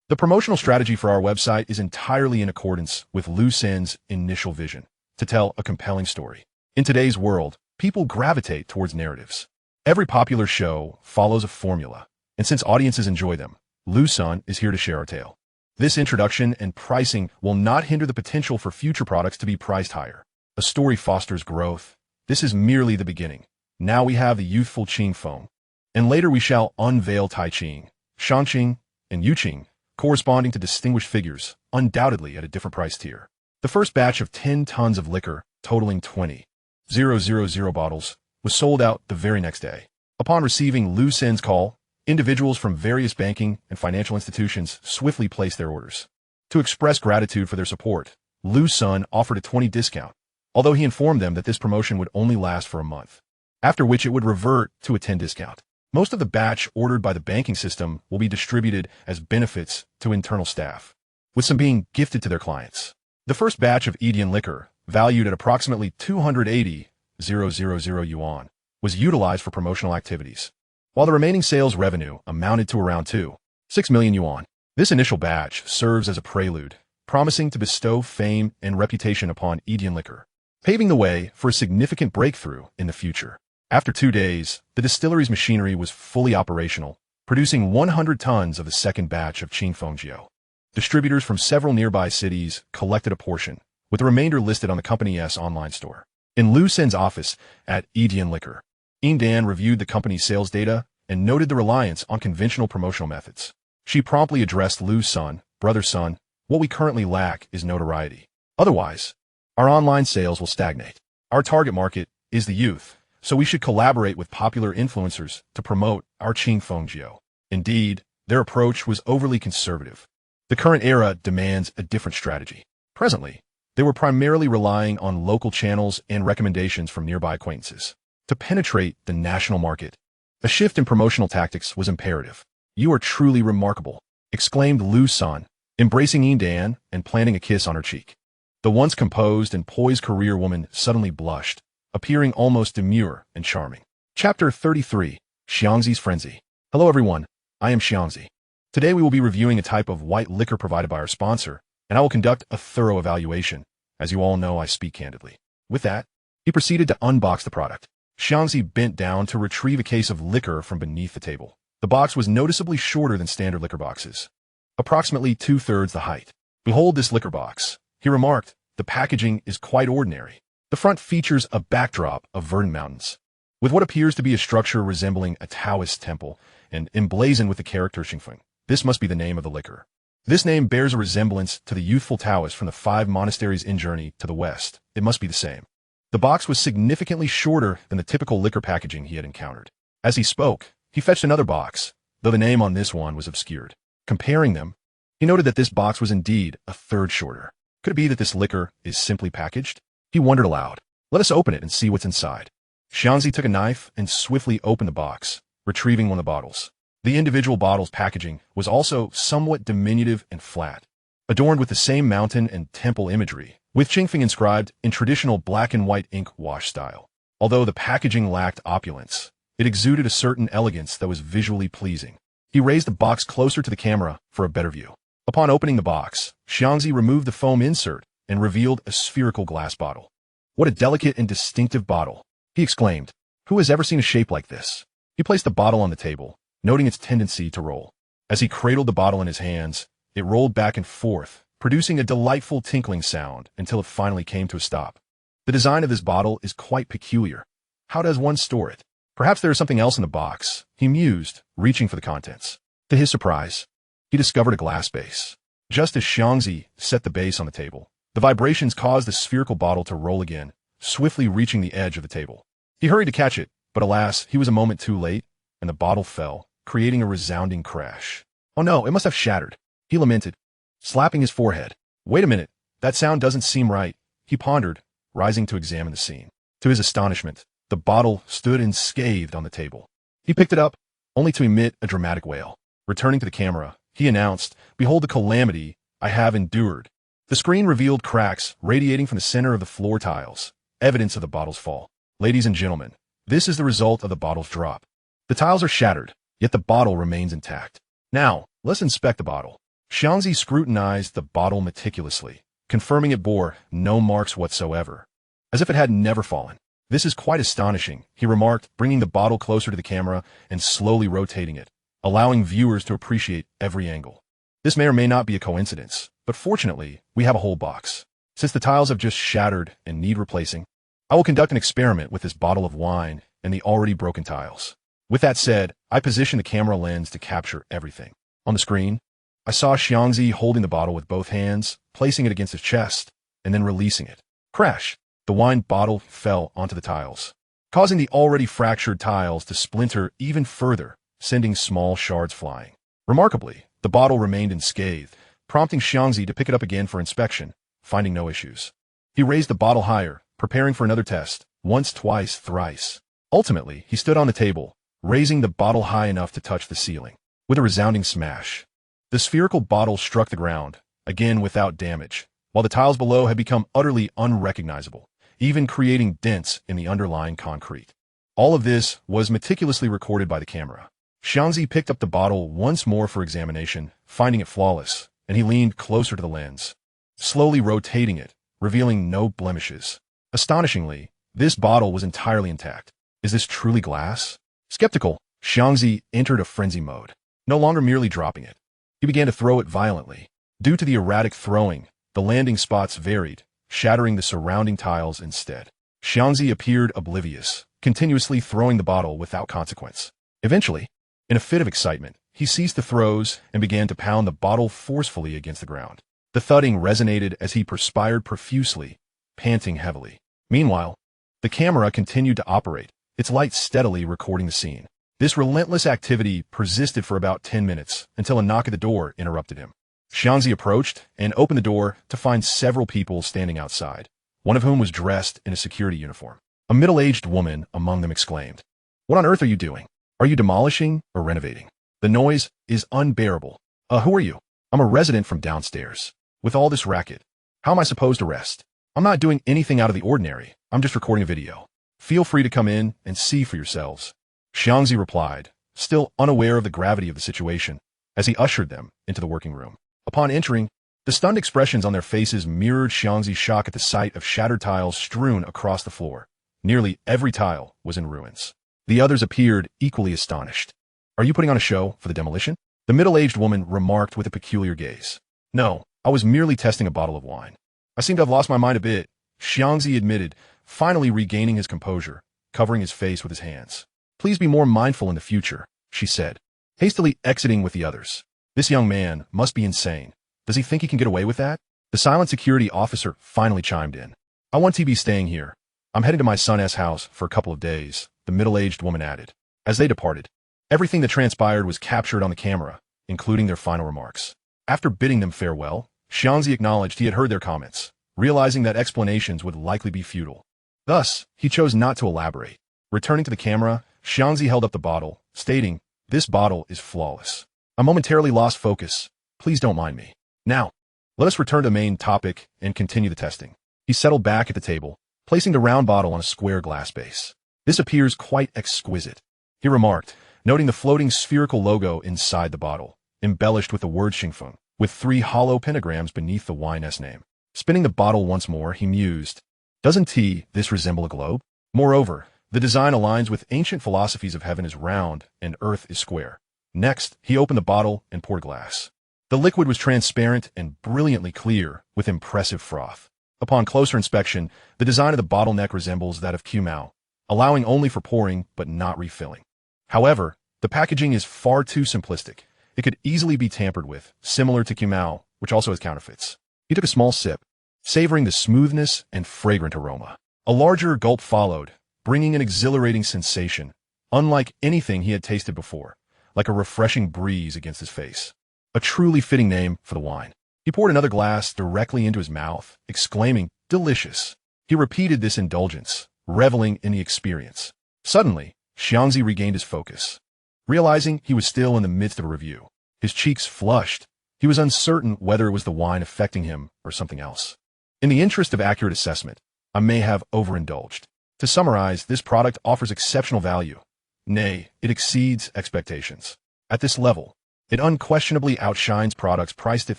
S1: The promotional strategy for our website is entirely in accordance with Liu Sen's initial vision, to tell a compelling story. In today's world, people gravitate towards narratives. Every popular show follows a formula, and since audiences enjoy them, Liu Sen is here to share our tale. This introduction and pricing will not hinder the potential for future products to be priced higher. A story fosters growth. This is merely the beginning. Now we have the youthful Qingfeng, and later we shall unveil Taiqing, Shangqing, and Yuqing, corresponding to distinguished figures, undoubtedly at a different price tier. The first batch of 10 tons of liquor, totaling 20,000 bottles, was sold out the very next day. Upon receiving Liu Sen's call, individuals from various banking and financial institutions swiftly placed their orders. To express gratitude for their support, Liu Sen offered a 20% discount, although he informed them that this promotion would only last for a month, after which it would revert to a 10% discount. Most of the batch ordered by the banking system will be distributed as benefits to internal staff, with some being gifted to their clients. The first batch of Edian liquor, valued at approximately 280,000 yuan, was utilized for promotional activities, while the remaining sales revenue amounted to around 2.6 million yuan. This initial batch serves as a prelude, promising to bestow fame and reputation upon Edian liquor, paving the way for a significant breakthrough in the future. After 2 days, the distillery's machinery was fully operational, producing 100 tons of the second batch of Qingfeng Jiao. Distributors from several nearby cities collected a portion, with the remainder listed on the company's online store. In Liu Sen's office at Edian Liquor, Dan reviewed the company's sales data and noted the reliance on conventional promotional methods. She promptly addressed Liu Sen, "Brother Sun, what we currently lack is notoriety. Otherwise, our online sales will stagnate. Our target market is the youth, so we should collaborate with popular influencers to promote our Qingfeng Jiao." Indeed, their approach was overly conservative. The current era demands a different strategy. Presently, they were primarily relying on local channels and recommendations from nearby acquaintances. To penetrate the national market, a shift in promotional tactics was imperative. "You are truly remarkable," exclaimed Liu Sen, embracing Dan and planting a kiss on her cheek. The once composed and poised career woman suddenly blushed, appearing almost demure and charming. Chapter 33, Xiangzi's Frenzy. Hello everyone, I am Xiangzi. Today we will be reviewing a type of white liquor provided by our sponsor, and I will conduct a thorough evaluation. As you all know, I speak candidly. With that, he proceeded to unbox the product. Xiangzi bent down to retrieve a case of liquor from beneath the table. The box was noticeably shorter than standard liquor boxes, approximately 2/3 the height. "Behold this liquor box," he remarked, "The packaging is quite ordinary. The front features a backdrop of verdant mountains, with what appears to be a structure resembling a Taoist temple, and emblazoned with the character Xingfeng. This must be the name of the liquor." This name bears a resemblance to the youthful Taoist from the 5 monasteries in journey to the west. It must be the same. The box was significantly shorter than the typical liquor packaging he had encountered. As he spoke, he fetched another box, though the name on this one was obscured. Comparing them, he noted that this box was indeed a third shorter. Could it be that this liquor is simply packaged? He wondered aloud. "Let us open it and see what's inside." Xiangzi took a knife and swiftly opened the box, retrieving one of the bottles. The individual bottle's packaging was also somewhat diminutive and flat, adorned with the same mountain and temple imagery, with Xingfeng inscribed in traditional black and white ink wash style. Although the packaging lacked opulence, it exuded a certain elegance that was visually pleasing. He raised the box closer to the camera for a better view. Upon opening the box, Xiangzi removed the foam insert and revealed a spherical glass bottle. "What a delicate and distinctive bottle," he exclaimed. "Who has ever seen a shape like this?" He placed the bottle on the table, noting its tendency to roll. As he cradled the bottle in his hands, it rolled back and forth, producing a delightful tinkling sound until it finally came to a stop. The design of this bottle is quite peculiar. How does one store it? Perhaps there is something else in the box, he mused, reaching for the contents. To his surprise, he discovered a glass base. Just as Xiangzi set the base on the table, the vibrations caused the spherical bottle to roll again, swiftly reaching the edge of the table. He hurried to catch it, but alas, he was a moment too late, and the bottle fell, creating a resounding crash. "Oh no, it must have shattered," he lamented, slapping his forehead. "Wait a minute, that sound doesn't seem right," he pondered, rising to examine the scene. To his astonishment, the bottle stood unscathed on the table. He picked it up, only to emit a dramatic wail. Returning to the camera, he announced, "Behold the calamity I have endured." The screen revealed cracks radiating from the center of the floor tiles, evidence of the bottle's fall. Ladies and gentlemen, this is the result of the bottle's drop. The tiles are shattered, yet the bottle remains intact. Now, let's inspect the bottle. Xiangzi scrutinized the bottle meticulously, confirming it bore no marks whatsoever, as if it had never fallen. "This is quite astonishing," he remarked, bringing the bottle closer to the camera and slowly rotating it, allowing viewers to appreciate every angle. "This may or may not be a coincidence, but fortunately, we have a whole box. Since the tiles have just shattered and need replacing, I will conduct an experiment with this bottle of wine and the already broken tiles." With that said, I positioned the camera lens to capture everything. On the screen, I saw Xiangzi holding the bottle with both hands, placing it against his chest, and then releasing it. Crash! The wine bottle fell onto the tiles, causing the already fractured tiles to splinter even further, sending small shards flying. Remarkably, the bottle remained unscathed, prompting Xiangzi to pick it up again for inspection, finding no issues. He raised the bottle higher, preparing for another test, once, twice, thrice. Ultimately, he stood on the table, raising the bottle high enough to touch the ceiling. With a resounding smash, the spherical bottle struck the ground, again without damage, while the tiles below had become utterly unrecognizable, even creating dents in the underlying concrete. All of this was meticulously recorded by the camera. Xiangzi picked up the bottle once more for examination, finding it flawless, and he leaned closer to the lens, slowly rotating it, revealing no blemishes. Astonishingly, this bottle was entirely intact. Is this truly glass? Skeptical, Xiangzi entered a frenzy mode, no longer merely dropping it. He began to throw it violently. Due to the erratic throwing, the landing spots varied, shattering the surrounding tiles instead. Xiangzi appeared oblivious, continuously throwing the bottle without consequence. Eventually, in a fit of excitement, he ceased the throws and began to pound the bottle forcefully against the ground. The thudding resonated as he perspired profusely, panting heavily. Meanwhile, the camera continued to operate, its light steadily recording the scene. This relentless activity persisted for about 10 minutes until a knock at the door interrupted him. Xiangzi approached and opened the door to find several people standing outside, one of whom was dressed in a security uniform. A middle-aged woman among them exclaimed, "What on earth are you doing? Are you demolishing or renovating? The noise is unbearable. Who are you?" "I'm a resident from downstairs. With all this racket, how am I supposed to rest? I'm not doing anything out of the ordinary. I'm just recording a video. Feel free to come in and see for yourselves," Xiangzi replied, still unaware of the gravity of the situation, as he ushered them into the working room. Upon entering, the stunned expressions on their faces mirrored Xiangzi's shock at the sight of shattered tiles strewn across the floor. Nearly every tile was in ruins. The others appeared equally astonished. "Are you putting on a show for the demolition?" the middle-aged woman remarked with a peculiar gaze. "No, I was merely testing a bottle of wine. I seem to have lost my mind a bit, Xiangzi admitted, finally regaining his composure, covering his face with his hands. Please be more mindful in the future, she said, hastily exiting with the others. This young man must be insane. Does he think he can get away with that? The silent security officer finally chimed in. I want to be staying here. I'm heading to my son's house for a couple of days, the middle-aged woman added. As they departed, everything that transpired was captured on the camera, including their final remarks. After bidding them farewell, Xiangzi acknowledged he had heard their comments, realizing that explanations would likely be futile. Thus, he chose not to elaborate. Returning to the camera, Xiangzi held up the bottle, stating, "This bottle is flawless. I momentarily lost focus. Please don't mind me. Now, let us return to the main topic and continue the testing." He settled back at the table, placing the round bottle on a square glass base. "This appears quite exquisite," he remarked, noting the floating spherical logo inside the bottle, embellished with the word Xingfeng, with 3 hollow pentagrams beneath the wine's name. Spinning the bottle once more, he mused, "Doesn't this resemble a globe? Moreover, the design aligns with ancient philosophies of heaven is round and earth is square." Next, he opened the bottle and poured glass. The liquid was transparent and brilliantly clear, with impressive froth. Upon closer inspection, the design of the bottleneck resembles that of Qmao, allowing only for pouring but not refilling. However, the packaging is far too simplistic. It could easily be tampered with, similar to Qmao, which also has counterfeits. He took a small sip, savoring the smoothness and fragrant aroma. A larger gulp followed, bringing an exhilarating sensation, unlike anything he had tasted before, like a refreshing breeze against his face. A truly fitting name for the wine. He poured another glass directly into his mouth, exclaiming, "Delicious." He repeated this indulgence, reveling in the experience. Suddenly, Xiangzi regained his focus. Realizing he was still in the midst of a review, his cheeks flushed. He was uncertain whether it was the wine affecting him or something else. In the interest of accurate assessment, I may have overindulged. To summarize, this product offers exceptional value. Nay, it exceeds expectations. At this level, it unquestionably outshines products priced at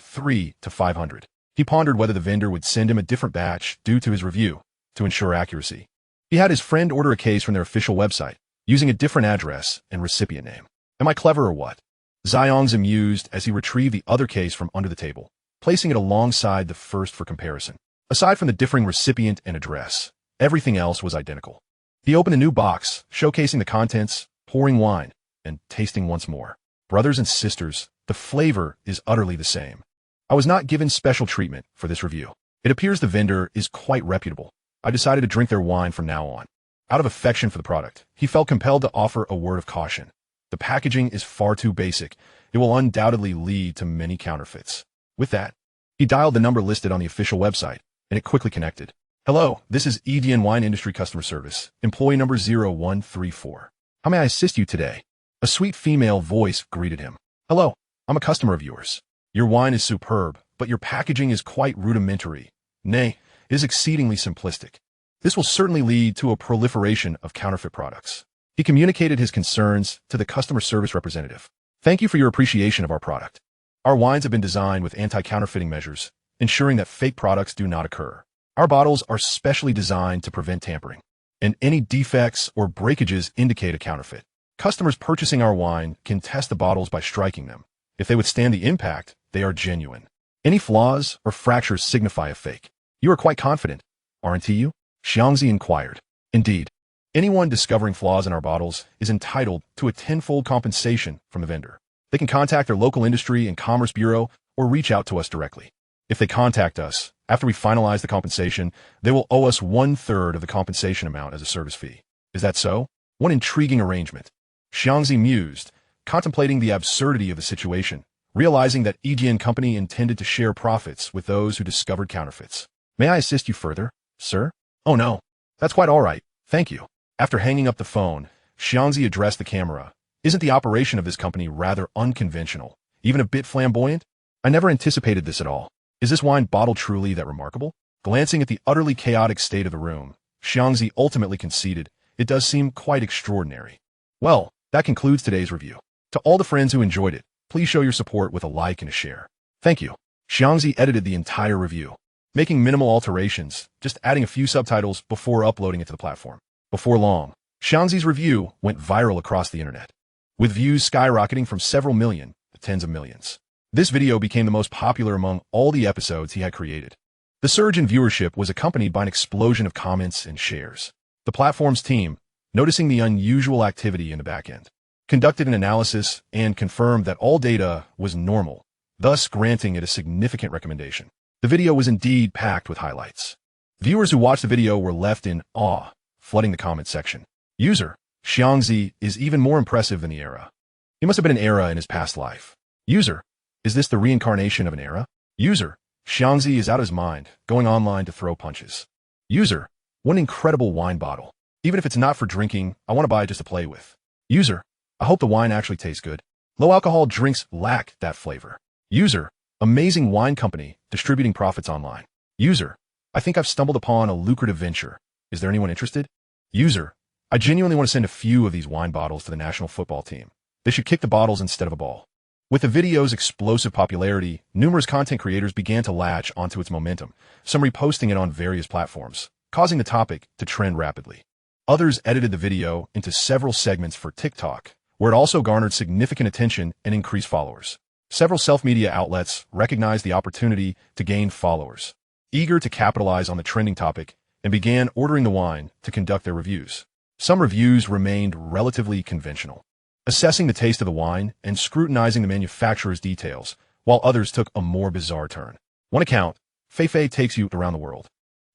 S1: 300 to 500. He pondered whether the vendor would send him a different batch due to his review, to ensure accuracy. He had his friend order a case from their official website, using a different address and recipient name. Am I clever or what? Ziyong's amused as he retrieved the other case from under the table, placing it alongside the first for comparison. Aside from the differing recipient and address, everything else was identical. He opened a new box, showcasing the contents, pouring wine, and tasting once more. Brothers and sisters, the flavor is utterly the same. I was not given special treatment for this review. It appears the vendor is quite reputable. I decided to drink their wine from now on. Out of affection for the product, he felt compelled to offer a word of caution. The packaging is far too basic. It will undoubtedly lead to many counterfeits. With that, he dialed the number listed on the official website, and it quickly connected. "Hello, this is EDN Wine Industry Customer Service, employee number 0134. How may I assist you today?" A sweet female voice greeted him. "Hello, I'm a customer of yours. Your wine is superb, but your packaging is quite rudimentary. Nay, it is exceedingly simplistic. This will certainly lead to a proliferation of counterfeit products." He communicated his concerns to the customer service representative. "Thank you for your appreciation of our product. Our wines have been designed with anti-counterfeiting measures, ensuring that fake products do not occur. Our bottles are specially designed to prevent tampering, and any defects or breakages indicate a counterfeit. Customers purchasing our wine can test the bottles by striking them. If they withstand the impact, they are genuine. Any flaws or fractures signify a fake. You are quite confident, aren't you?" Xiangzi inquired. "Indeed. Anyone discovering flaws in our bottles is entitled to a tenfold compensation from the vendor. They can contact their local industry and commerce bureau or reach out to us directly. If they contact us, after we finalize the compensation, they will owe us 1/3 of the compensation amount as a service fee. Is that so? One intriguing arrangement." Xiangzi mused, contemplating the absurdity of the situation, realizing that EDN Company intended to share profits with those who discovered counterfeits. "May I assist you further, sir?" "Oh no, that's quite all right, thank you." After hanging up the phone, Xiangzi addressed the camera. "Isn't the operation of this company rather unconventional, even a bit flamboyant? I never anticipated this at all. Is this wine bottle truly that remarkable?" Glancing at the utterly chaotic state of the room, Xiangzi ultimately conceded, "It does seem quite extraordinary." Well, that concludes today's review. To all the friends who enjoyed it, please show your support with a like and a share. Thank you. Xiangzi edited the entire review, making minimal alterations, just adding a few subtitles before uploading it to the platform. Before long, Xiangzi's review went viral across the internet, with views skyrocketing from several million to tens of millions. This video became the most popular among all the episodes he had created. The surge in viewership was accompanied by an explosion of comments and shares. The platform's team, noticing the unusual activity in the backend, conducted an analysis and confirmed that all data was normal, thus granting it a significant recommendation. The video was indeed packed with highlights. Viewers who watched the video were left in awe, flooding the comment section. User, Xiangzi is even more impressive than the era. He must have been an era in his past life. User, is this the reincarnation of an era? User, Xiangzi is out of his mind, going online to throw punches. User, what an incredible wine bottle. Even if it's not for drinking, I want to buy it just to play with. User, I hope the wine actually tastes good. Low alcohol drinks lack that flavor. User, amazing wine company, distributing profits online. User, I think I've stumbled upon a lucrative venture. Is there anyone interested? User, I genuinely want to send a few of these wine bottles to the national football team. They should kick the bottles instead of a ball. With the video's explosive popularity, numerous content creators began to latch onto its momentum, some reposting it on various platforms, causing the topic to trend rapidly. Others edited the video into several segments for TikTok, where it also garnered significant attention and increased followers. Several self-media outlets recognized the opportunity to gain followers, eager to capitalize on the trending topic, and began ordering the wine to conduct their reviews. Some reviews remained relatively conventional, assessing the taste of the wine and scrutinizing the manufacturer's details, while others took a more bizarre turn. One account, Feifei takes you around the world,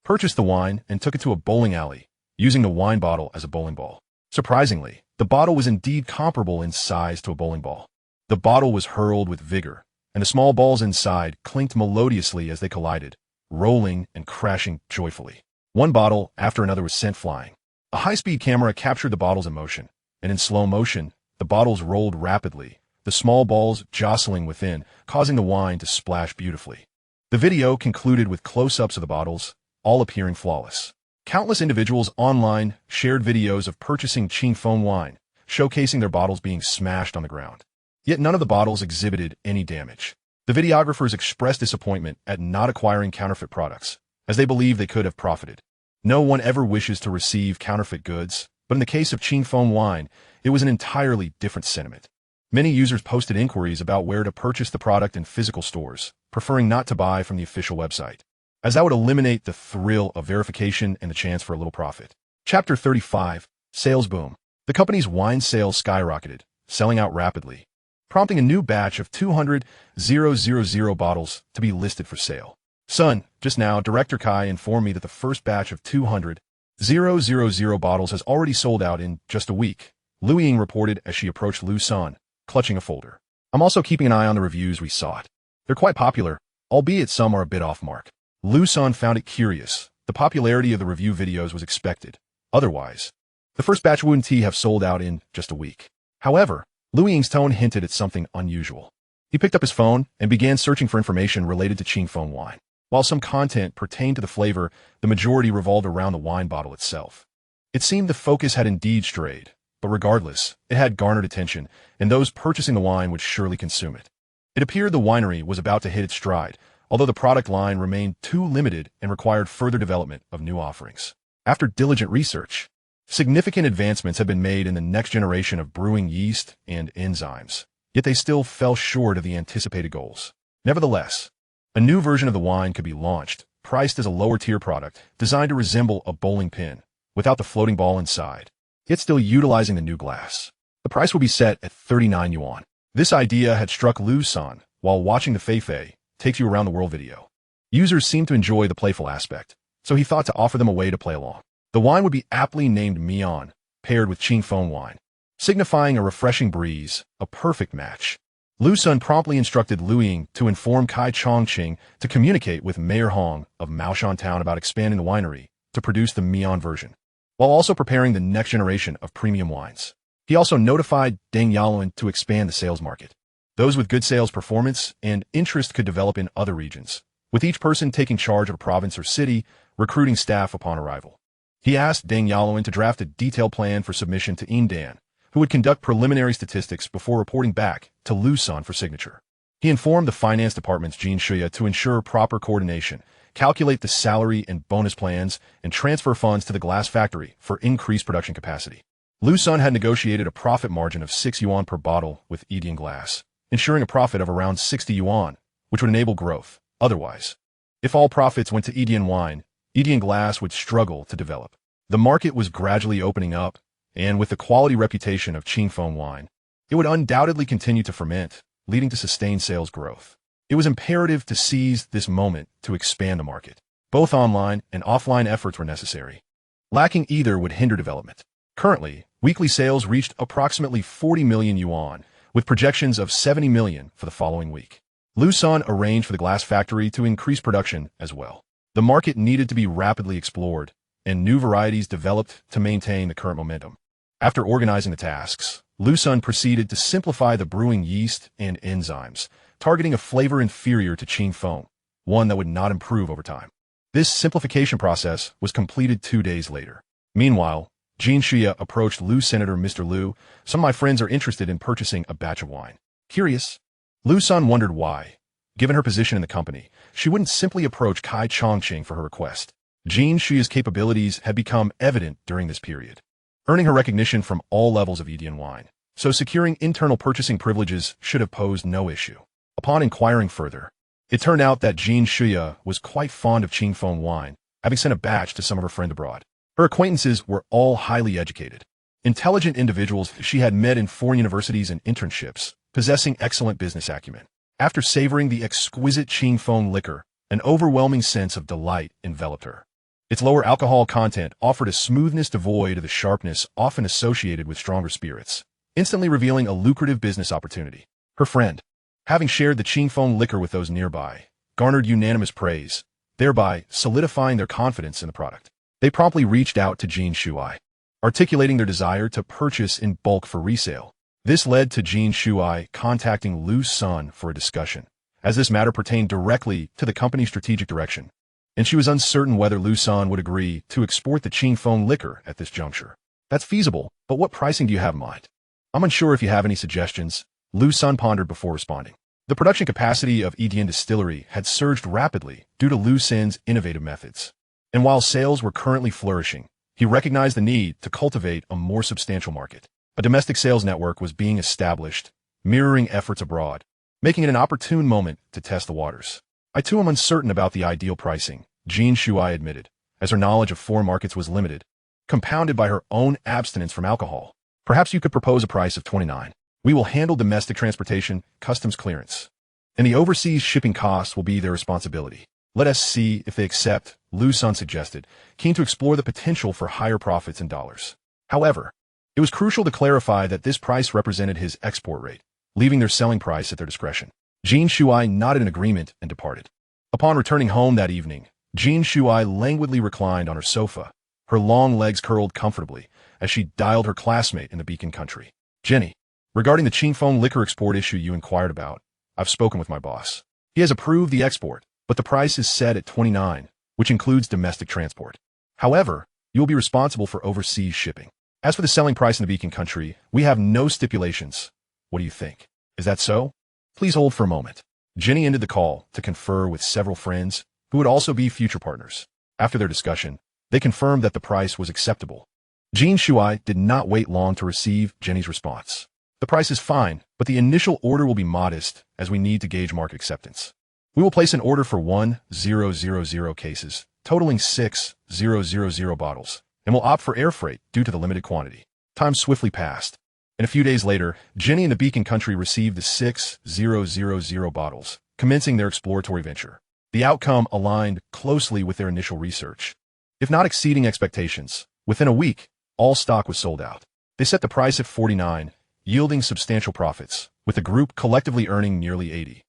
S1: purchased the wine and took it to a bowling alley, using the wine bottle as a bowling ball. Surprisingly, the bottle was indeed comparable in size to a bowling ball. The bottle was hurled with vigor, and the small balls inside clinked melodiously as they collided, rolling and crashing joyfully. One bottle after another was sent flying. A high-speed camera captured the bottles in motion, and in slow motion, the bottles rolled rapidly, the small balls jostling within, causing the wine to splash beautifully. The video concluded with close-ups of the bottles, all appearing flawless. Countless individuals online shared videos of purchasing Qingfeng wine, showcasing their bottles being smashed on the ground. Yet none of the bottles exhibited any damage. The videographers expressed disappointment at not acquiring counterfeit products, as they believed they could have profited. No one ever wishes to receive counterfeit goods, but in the case of Qingfeng wine, it was an entirely different sentiment. Many users posted inquiries about where to purchase the product in physical stores, preferring not to buy from the official website, as that would eliminate the thrill of verification and the chance for a little profit. Chapter 35, Sales Boom. The company's wine sales skyrocketed, selling out rapidly, prompting a new batch of 200,000 bottles to be listed for sale. Son, just now, Director Kai informed me that the first batch of 200,000 bottles has already sold out in just a week, Liu Ying reported as she approached Liu Sen, clutching a folder. I'm also keeping an eye on the reviews we sought. They're quite popular, albeit some are a bit off mark. Liu Sen found it curious. The popularity of the review videos was expected. Otherwise, the first batch wouldn't have sold out in just a week. However, Liu Ying's tone hinted at something unusual. He picked up his phone and began searching for information related to Qingfeng wine. While some content pertained to the flavor, the majority revolved around the wine bottle itself. It seemed the focus had indeed strayed, but regardless, it had garnered attention, and those purchasing the wine would surely consume it. It appeared the winery was about to hit its stride, although the product line remained too limited and required further development of new offerings. After diligent research, significant advancements have been made in the next generation of brewing yeast and enzymes, yet they still fell short of the anticipated goals. Nevertheless, a new version of the wine could be launched, priced as a lower-tier product, designed to resemble a bowling pin, without the floating ball inside, yet still utilizing the new glass. The price will be set at 39 yuan. This idea had struck Liu Sen while watching the Feifei Takes You Around the World video. Users seemed to enjoy the playful aspect, so he thought to offer them a way to play along. The wine would be aptly named Mian, paired with Qingfeng wine, signifying a refreshing breeze, a perfect match. Liu Sen promptly instructed Liu Ying to inform Kai Chongqing to communicate with Mayor Hong of Maoshan Town about expanding the winery to produce the Mian version, while also preparing the next generation of premium wines. He also notified Deng Yaluan to expand the sales market. Those with good sales performance and interest could develop in other regions, with each person taking charge of a province or city, recruiting staff upon arrival. He asked Deng Yaluan to draft a detailed plan for submission to Yindan, who would conduct preliminary statistics before reporting back to Liu Sen for signature. He informed the finance department's Jin Shuya to ensure proper coordination, calculate the salary and bonus plans, and transfer funds to the glass factory for increased production capacity. Liu Sen had negotiated a profit margin of 6 yuan per bottle with Edian Glass, ensuring a profit of around 60 yuan, which would enable growth. Otherwise, If all profits went to Edian wine, Edian glass would struggle to develop. The market was gradually opening up, and with the quality reputation of Qingfeng wine, it would undoubtedly continue to ferment, leading to sustained sales growth. It was imperative to seize this moment to expand the market. Both online and offline efforts were necessary. Lacking either would hinder development. Currently, weekly sales reached approximately 40 million yuan, with projections of 70 million for the following week. Liu Sen arranged for the glass factory to increase production as well. The market needed to be rapidly explored, and new varieties developed to maintain the current momentum. After organizing the tasks, Liu Sen proceeded to simplify the brewing yeast and enzymes, targeting a flavor inferior to Qingfeng, one that would not improve over time. This simplification process was completed 2 days later. Meanwhile, Jin Xia approached Liu Senator Mr. Liu. Some of my friends are interested in purchasing a batch of wine. Curious? Liu Sen wondered why. Given her position in the company, she wouldn't simply approach Kai Chongqing for her request. Jin Xia's capabilities had become evident during this period, earning her recognition from all levels of Edian wine, so securing internal purchasing privileges should have posed no issue. Upon inquiring further, it turned out that Jin Xia was quite fond of Qingfeng wine, having sent a batch to some of her friends abroad. Her acquaintances were all highly educated, intelligent individuals she had met in foreign universities and internships, possessing excellent business acumen. After savoring the exquisite Qingfeng liquor, an overwhelming sense of delight enveloped her. Its lower alcohol content offered a smoothness devoid of the sharpness often associated with stronger spirits, instantly revealing a lucrative business opportunity. Her friend, having shared the Qingfeng liquor with those nearby, garnered unanimous praise, thereby solidifying their confidence in the product. They promptly reached out to Jin Shuai, articulating their desire to purchase in bulk for resale. This led to Jin Shuai contacting Liu Sen for a discussion, as this matter pertained directly to the company's strategic direction, and she was uncertain whether Liu Sen would agree to export the Qingfeng liquor at this juncture. That's feasible, but what pricing do you have in mind? I'm unsure if you have any suggestions, Liu Sen pondered before responding. The production capacity of Edian distillery had surged rapidly due to Liu Sen's innovative methods. And while sales were currently flourishing, he recognized the need to cultivate a more substantial market. A domestic sales network was being established, mirroring efforts abroad, making it an opportune moment to test the waters. I too am uncertain about the ideal pricing, Jin Shuai admitted, as her knowledge of foreign markets was limited, compounded by her own abstinence from alcohol. Perhaps you could propose a price of 29. We will handle domestic transportation, customs clearance, and the overseas shipping costs will be their responsibility. Let us see if they accept, Liu Sen suggested, keen to explore the potential for higher profits in dollars. However, it was crucial to clarify that this price represented his export rate, leaving their selling price at their discretion. Jin Shuai nodded in agreement and departed. Upon returning home that evening, Jin Shuai languidly reclined on her sofa, her long legs curled comfortably, as she dialed her classmate in the Beacon country. Jenny, regarding the Qingfeng liquor export issue you inquired about, I've spoken with my boss. He has approved the export, but the price is set at 29, which includes domestic transport. However, you will be responsible for overseas shipping. As for the selling price in the Beacon country, we have no stipulations. What do you think? Is that so? Please hold for a moment. Jenny ended the call to confer with several friends who would also be future partners. After their discussion, they confirmed that the price was acceptable. Jin Shuai did not wait long to receive Jenny's response. The price is fine, but the initial order will be modest as we need to gauge market acceptance. We will place an order for 1,000 cases, totaling 6,000 bottles, and will opt for air freight due to the limited quantity. Time swiftly passed, and a few days later, Jenny and the Beacon country received the 6,000 bottles, commencing their exploratory venture. The outcome aligned closely with their initial research. If not exceeding expectations, within a week, all stock was sold out. They set the price at 49, yielding substantial profits, with the group collectively earning nearly 80,000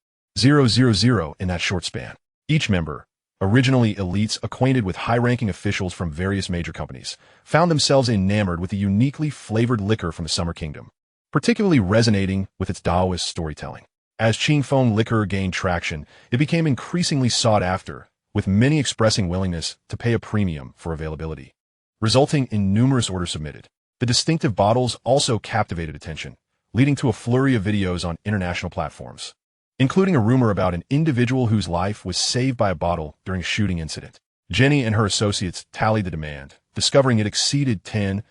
S1: in that short span. Each member, originally elites acquainted with high-ranking officials from various major companies, found themselves enamored with the uniquely flavored liquor from the Summer Kingdom, particularly resonating with its Taoist storytelling. As Qingfeng liquor gained traction, it became increasingly sought after, with many expressing willingness to pay a premium for availability, resulting in numerous orders submitted. The distinctive bottles also captivated attention, leading to a flurry of videos on international platforms, including a rumor about an individual whose life was saved by a bottle during a shooting incident. Jenny and her associates tallied the demand, discovering it exceeded 10,000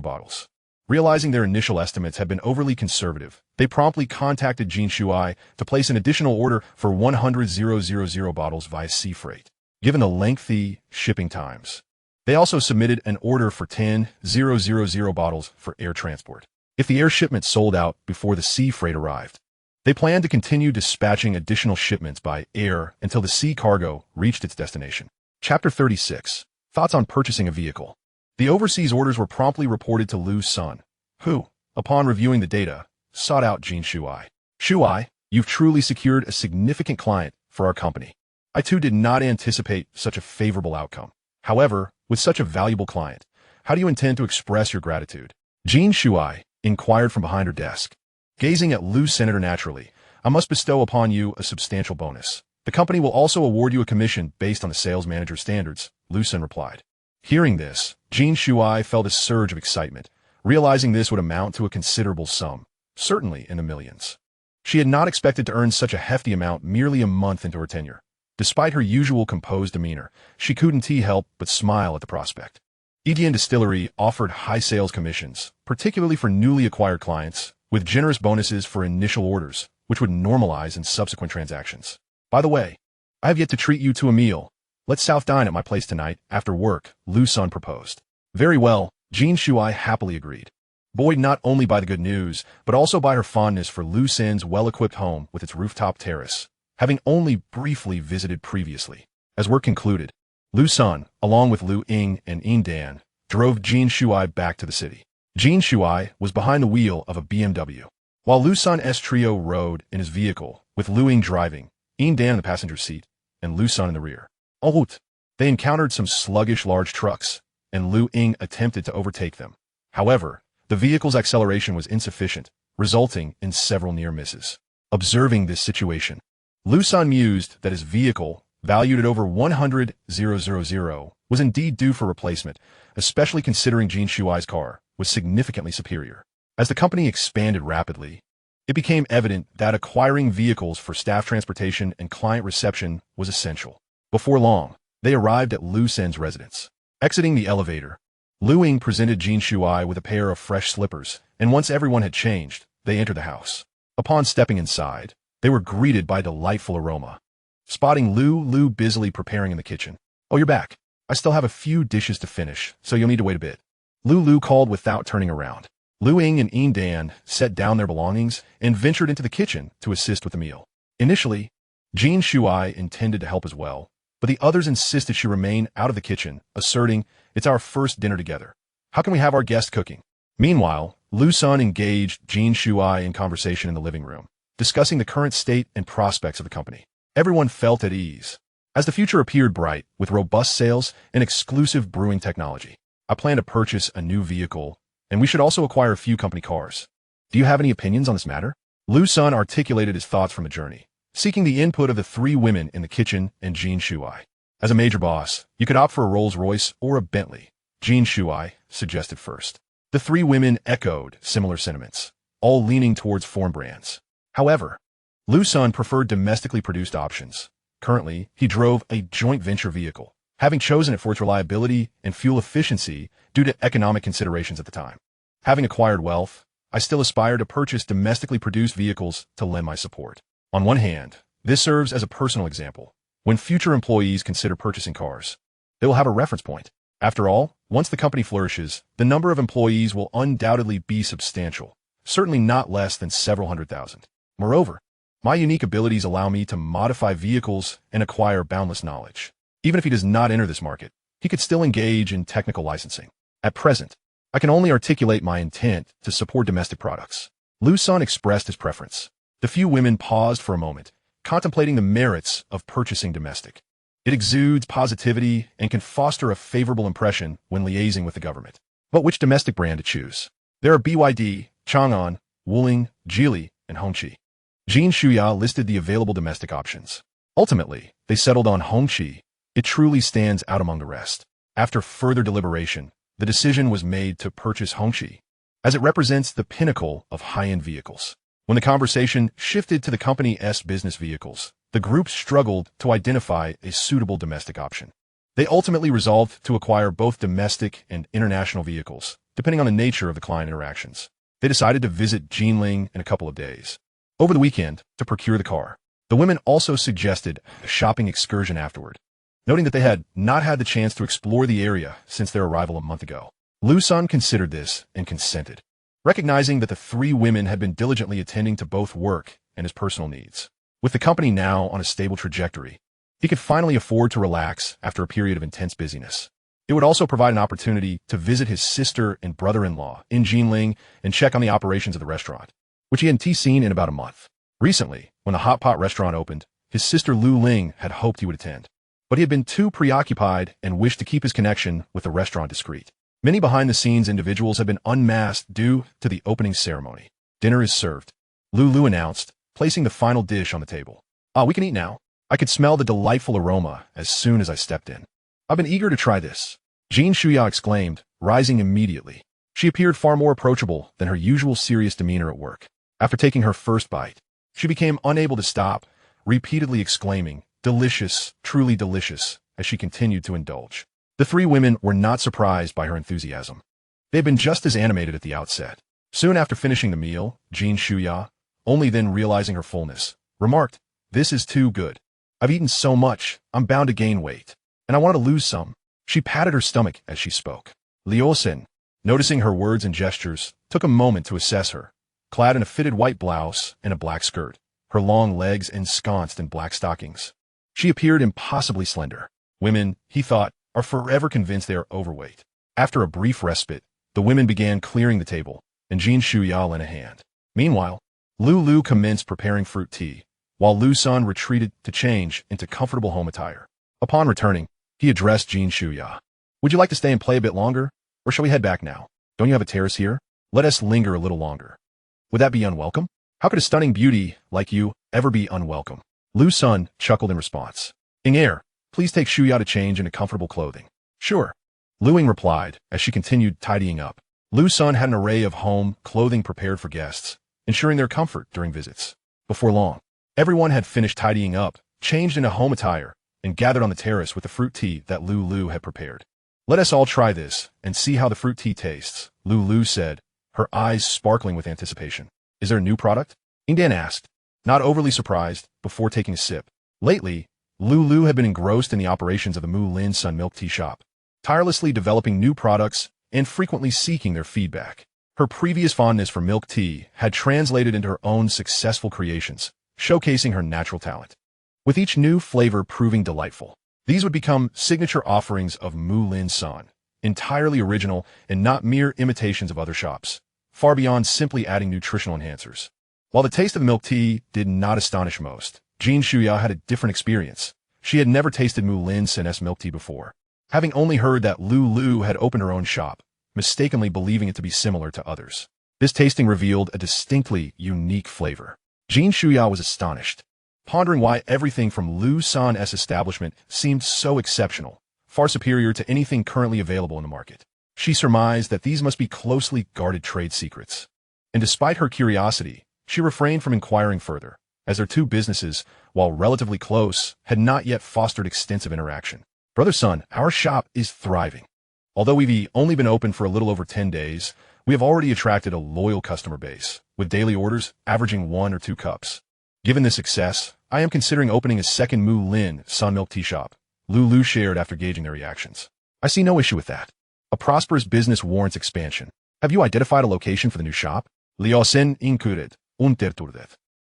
S1: bottles. Realizing their initial estimates had been overly conservative, they promptly contacted Jin Shuai to place an additional order for 100,000 bottles via sea freight, given the lengthy shipping times. They also submitted an order for 10,000 bottles for air transport. If the air shipment sold out before the sea freight arrived, they planned to continue dispatching additional shipments by air until the sea cargo reached its destination. Chapter 36. Thoughts on purchasing a vehicle. The overseas orders were promptly reported to Liu Sen, who, upon reviewing the data, sought out Jin Shuai. Shuai, you've truly secured a significant client for our company. I too did not anticipate such a favorable outcome. However, with such a valuable client, how do you intend to express your gratitude? Jin Shuai inquired from behind her desk. Gazing at Liu Sen naturally, I must bestow upon you a substantial bonus. The company will also award you a commission based on the sales manager's standards, Liu Sen replied. Hearing this, Jin Shuai felt a surge of excitement, realizing this would amount to a considerable sum, certainly in the millions. She had not expected to earn such a hefty amount merely a month into her tenure. Despite her usual composed demeanor, she couldn't help but smile at the prospect. Edian Distillery offered high sales commissions, particularly for newly acquired clients, with generous bonuses for initial orders, which would normalize in subsequent transactions. By the way, I have yet to treat you to a meal. Let's South dine at my place tonight, after work, Liu Sen proposed. Very well, Jin Shuai happily agreed, buoyed not only by the good news, but also by her fondness for Liu Sen's well-equipped home with its rooftop terrace, having only briefly visited previously. As work concluded, Liu Sen, along with Liu Ying and Yin Dan, drove Jin Shuai back to the city. Jin Shuai was behind the wheel of a BMW, while Liu Sen's trio rode in his vehicle, with Liu Ying driving, Yin Dan in the passenger seat, and Liu Sen in the rear. They encountered some sluggish large trucks, and Liu Ying attempted to overtake them. However, the vehicle's acceleration was insufficient, resulting in several near misses. Observing this situation, Liu Sen mused that his vehicle, valued at over 100,000, was indeed due for replacement, especially considering Jin Shuai's car was significantly superior. As the company expanded rapidly, it became evident that acquiring vehicles for staff transportation and client reception was essential. Before long, they arrived at Liu Sen's residence. Exiting the elevator, Liu Ying presented Jin Shuai with a pair of fresh slippers, and once everyone had changed, they entered the house. Upon stepping inside, they were greeted by a delightful aroma. Spotting Liu busily preparing in the kitchen. Oh, you're back. I still have a few dishes to finish, so you'll need to wait a bit. Liu called without turning around. Liu Ying and Yin Dan set down their belongings and ventured into the kitchen to assist with the meal. Initially, Jin Shuai intended to help as well, but the others insisted she remain out of the kitchen, asserting, "It's our first dinner together. How can we have our guest cooking?" Meanwhile, Liu Sen engaged Jin Shuai in conversation in the living room, discussing the current state and prospects of the company. Everyone felt at ease, as the future appeared bright with robust sales and exclusive brewing technology. I plan to purchase a new vehicle, and we should also acquire a few company cars. Do you have any opinions on this matter? Liu Sen articulated his thoughts from the journey, seeking the input of the three women in the kitchen and Jin Shuai. As a major boss, you could opt for a Rolls-Royce or a Bentley, Jin Shuai suggested first. The three women echoed similar sentiments, all leaning towards foreign brands. However, Liu Sen preferred domestically produced options. Currently, he drove a joint venture vehicle, having chosen it for its reliability and fuel efficiency due to economic considerations at the time. Having acquired wealth, I still aspire to purchase domestically produced vehicles to lend my support. On one hand, this serves as a personal example. When future employees consider purchasing cars, they will have a reference point. After all, once the company flourishes, the number of employees will undoubtedly be substantial, certainly not less than several hundred thousand. Moreover, my unique abilities allow me to modify vehicles and acquire boundless knowledge. Even if he does not enter this market, he could still engage in technical licensing. At present, I can only articulate my intent to support domestic products. Liu Sen expressed his preference. The few women paused for a moment, contemplating the merits of purchasing domestic. It exudes positivity and can foster a favorable impression when liaising with the government. But which domestic brand to choose? There are BYD, Chang'an, Wuling, Geely, and Hongqi. Jin Shuai listed the available domestic options. Ultimately, they settled on Hongqi. It truly stands out among the rest. After further deliberation, the decision was made to purchase Hongqi, as it represents the pinnacle of high-end vehicles. When the conversation shifted to the company's business vehicles, the group struggled to identify a suitable domestic option. They ultimately resolved to acquire both domestic and international vehicles, depending on the nature of the client interactions. They decided to visit Jinling in a couple of days. Over the weekend, to procure the car. The women also suggested a shopping excursion afterward, noting that they had not had the chance to explore the area since their arrival a month ago. Liu Sen considered this and consented, recognizing that the three women had been diligently attending to both work and his personal needs. With the company now on a stable trajectory, he could finally afford to relax after a period of intense busyness. It would also provide an opportunity to visit his sister and brother-in-law in Jinling and check on the operations of the restaurant, which he hadn't seen in about a month. Recently, when the hot pot restaurant opened, his sister Lu Ling had hoped he would attend, but he had been too preoccupied and wished to keep his connection with the restaurant discreet. Many behind-the-scenes individuals had been unmasked due to the opening ceremony. Dinner is served, Lu announced, placing the final dish on the table. We can eat now. I could smell the delightful aroma as soon as I stepped in. I've been eager to try this, Jin Shuya exclaimed, rising immediately. She appeared far more approachable than her usual serious demeanor at work. After taking her first bite, she became unable to stop, repeatedly exclaiming, "Delicious, truly delicious," as she continued to indulge. The three women were not surprised by her enthusiasm. They had been just as animated at the outset. Soon after finishing the meal, Jin Shuya, only then realizing her fullness, remarked, "This is too good. I've eaten so much, I'm bound to gain weight, and I want to lose some." She patted her stomach as she spoke. Liu Sen, noticing her words and gestures, took a moment to assess her. Clad in a fitted white blouse and a black skirt, her long legs ensconced in black stockings, she appeared impossibly slender. Women, he thought, are forever convinced they are overweight. After a brief respite, the women began clearing the table, and Jin Shuya lent a hand. Meanwhile, Lu commenced preparing fruit tea, while Liu Sen retreated to change into comfortable home attire. Upon returning, he addressed Jin Shuya. "Would you like to stay and play a bit longer, or shall we head back now? Don't you have a terrace here? Let us linger a little longer." "Would that be unwelcome? How could a stunning beauty like you ever be unwelcome?" Liu Sen chuckled in response. "Inger, please take Shuya to change into comfortable clothing." "Sure," Liu Ying replied as she continued tidying up. Liu Sen had an array of home clothing prepared for guests, ensuring their comfort during visits. Before long, everyone had finished tidying up, changed into home attire, and gathered on the terrace with the fruit tea that Lu had prepared. "Let us all try this and see how the fruit tea tastes," Lu said, her eyes sparkling with anticipation. "Is there a new product?" Ingdan asked, not overly surprised, before taking a sip. Lately, Lu had been engrossed in the operations of the Mu Lin Sun milk tea shop, tirelessly developing new products and frequently seeking their feedback. Her previous fondness for milk tea had translated into her own successful creations, showcasing her natural talent. With each new flavor proving delightful, these would become signature offerings of Mu Lin Sun, entirely original and not mere imitations of other shops, far beyond simply adding nutritional enhancers. While the taste of milk tea did not astonish most, Jin Shuya had a different experience. She had never tasted Mu Lin Sun's milk tea before, having only heard that Lu had opened her own shop, mistakenly believing it to be similar to others. This tasting revealed a distinctly unique flavor. Jin Shuya was astonished, pondering why everything from Liu Sen's establishment seemed so exceptional, far superior to anything currently available in the market. She surmised that these must be closely guarded trade secrets. And despite her curiosity, she refrained from inquiring further, as their two businesses, while relatively close, had not yet fostered extensive interaction. "Brother Sun, our shop is thriving. Although we've only been open for a little over 10 days, we have already attracted a loyal customer base, with daily orders averaging 1 or 2 cups. Given this success, I am considering opening a second Mu Lin Sun milk tea shop," Lu shared after gauging their reactions. "I see no issue with that. A prosperous business warrants expansion. Have you identified a location for the new shop?" Liu Sen included.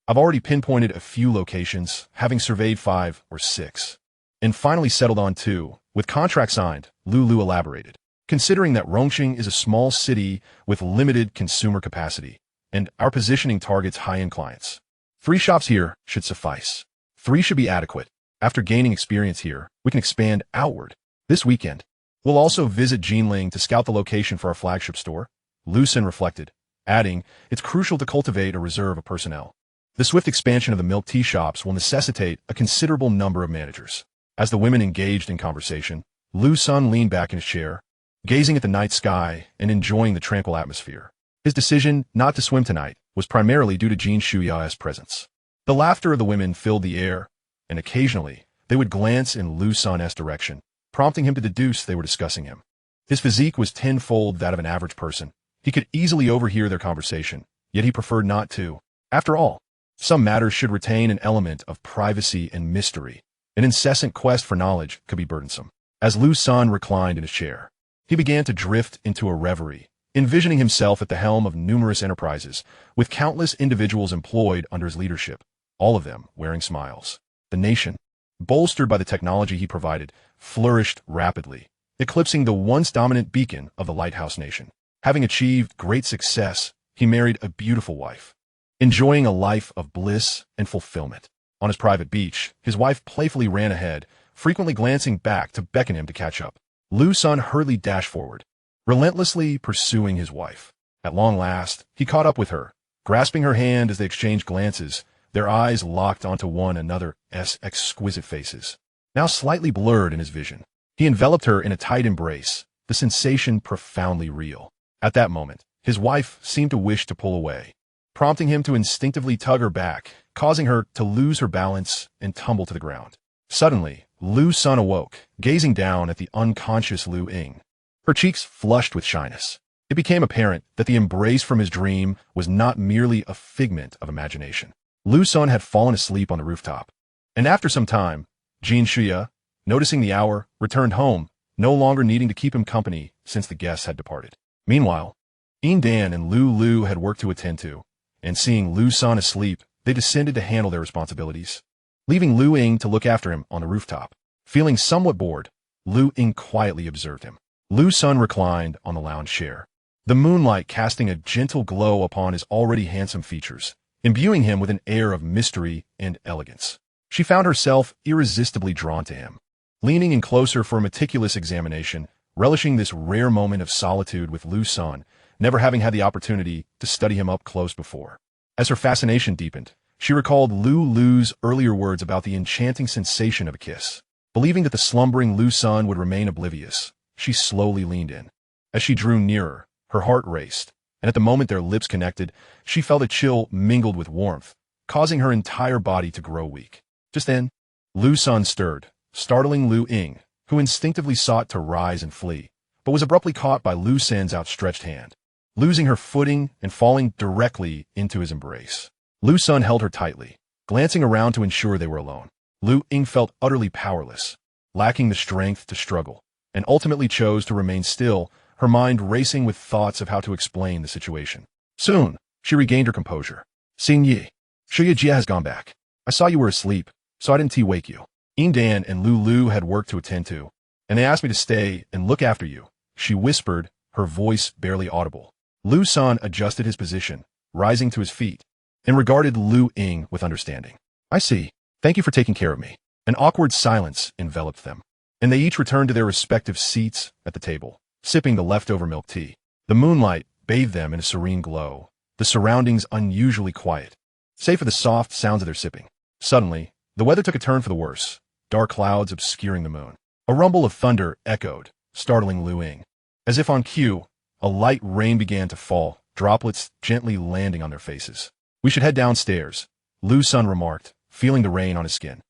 S1: "I've already pinpointed a few locations, having surveyed 5 or 6, and finally settled on 2, with contract signed," Lu elaborated. "Considering that Rongqing is a small city with limited consumer capacity, and our positioning targets high-end clients, 3 shops here should suffice. 3 should be adequate. After gaining experience here, we can expand outward. This weekend, we'll also visit Jinling to scout the location for our flagship store," Liu Sen reflected, adding, "It's crucial to cultivate a reserve of personnel. The swift expansion of the milk tea shops will necessitate a considerable number of managers." As the women engaged in conversation, Liu Sen leaned back in his chair, gazing at the night sky and enjoying the tranquil atmosphere. His decision not to swim tonight was primarily due to Jin Shuya's presence. The laughter of the women filled the air, and occasionally they would glance in Liu Sen's direction, prompting him to deduce they were discussing him. His physique was tenfold that of an average person. He could easily overhear their conversation, yet he preferred not to. After all, some matters should retain an element of privacy and mystery. An incessant quest for knowledge could be burdensome. As Liu Sen reclined in his chair, he began to drift into a reverie, envisioning himself at the helm of numerous enterprises, with countless individuals employed under his leadership, all of them wearing smiles. The nation, bolstered by the technology he provided, flourished rapidly, eclipsing the once dominant beacon of the lighthouse nation. Having achieved great success, he married a beautiful wife, enjoying a life of bliss and fulfillment. On his private beach, his wife playfully ran ahead, frequently glancing back to beckon him to catch up. Liu Sen hurriedly dashed forward, relentlessly pursuing his wife. At long last, he caught up with her, grasping her hand as they exchanged glances, their eyes locked onto one another's exquisite faces. Now slightly blurred in his vision, he enveloped her in a tight embrace, the sensation profoundly real. At that moment, his wife seemed to wish to pull away, prompting him to instinctively tug her back, causing her to lose her balance and tumble to the ground. Suddenly, Liu Sen awoke, gazing down at the unconscious Liu Ying. Her cheeks flushed with shyness. It became apparent that the embrace from his dream was not merely a figment of imagination. Liu Sen had fallen asleep on the rooftop. And after some time, Jin Shuya, noticing the hour, returned home, no longer needing to keep him company since the guests had departed. Meanwhile, Yin Dan and Lu had work to attend to, and seeing Liu Sen asleep, they descended to handle their responsibilities, leaving Liu Ying to look after him on the rooftop. Feeling somewhat bored, Liu Ying quietly observed him. Liu Sen reclined on the lounge chair, the moonlight casting a gentle glow upon his already handsome features, imbuing him with an air of mystery and elegance. She found herself irresistibly drawn to him, leaning in closer for a meticulous examination, relishing this rare moment of solitude with Liu Sen, never having had the opportunity to study him up close before. As her fascination deepened, she recalled Lu's earlier words about the enchanting sensation of a kiss. Believing that the slumbering Liu Sen would remain oblivious, she slowly leaned in. As she drew nearer, her heart raced, and at the moment their lips connected, she felt a chill mingled with warmth, causing her entire body to grow weak. Just then, Liu Sen stirred, startling Liu Ying, who instinctively sought to rise and flee, but was abruptly caught by Liu Sen's outstretched hand, losing her footing and falling directly into his embrace. Liu Sen held her tightly, glancing around to ensure they were alone. Liu Ying felt utterly powerless, lacking the strength to struggle, and ultimately chose to remain still, her mind racing with thoughts of how to explain the situation. Soon, she regained her composure. Xing Yi, Shuya Jia has gone back. I saw you were asleep, so I didn't wake you. Yin Dan and Lu had work to attend to, and they asked me to stay and look after you, she whispered, her voice barely audible. Liu Sen adjusted his position, rising to his feet, and regarded Liu Ying with understanding. I see. Thank you for taking care of me. An awkward silence enveloped them, and they each returned to their respective seats at the table, sipping the leftover milk tea. The moonlight bathed them in a serene glow, the surroundings unusually quiet, save for the soft sounds of their sipping. Suddenly, the weather took a turn for the worse, dark clouds obscuring the moon. A rumble of thunder echoed, startling Liu Ying. As if on cue, a light rain began to fall, droplets gently landing on their faces. We should head downstairs, Liu Sen remarked, feeling the rain on his skin.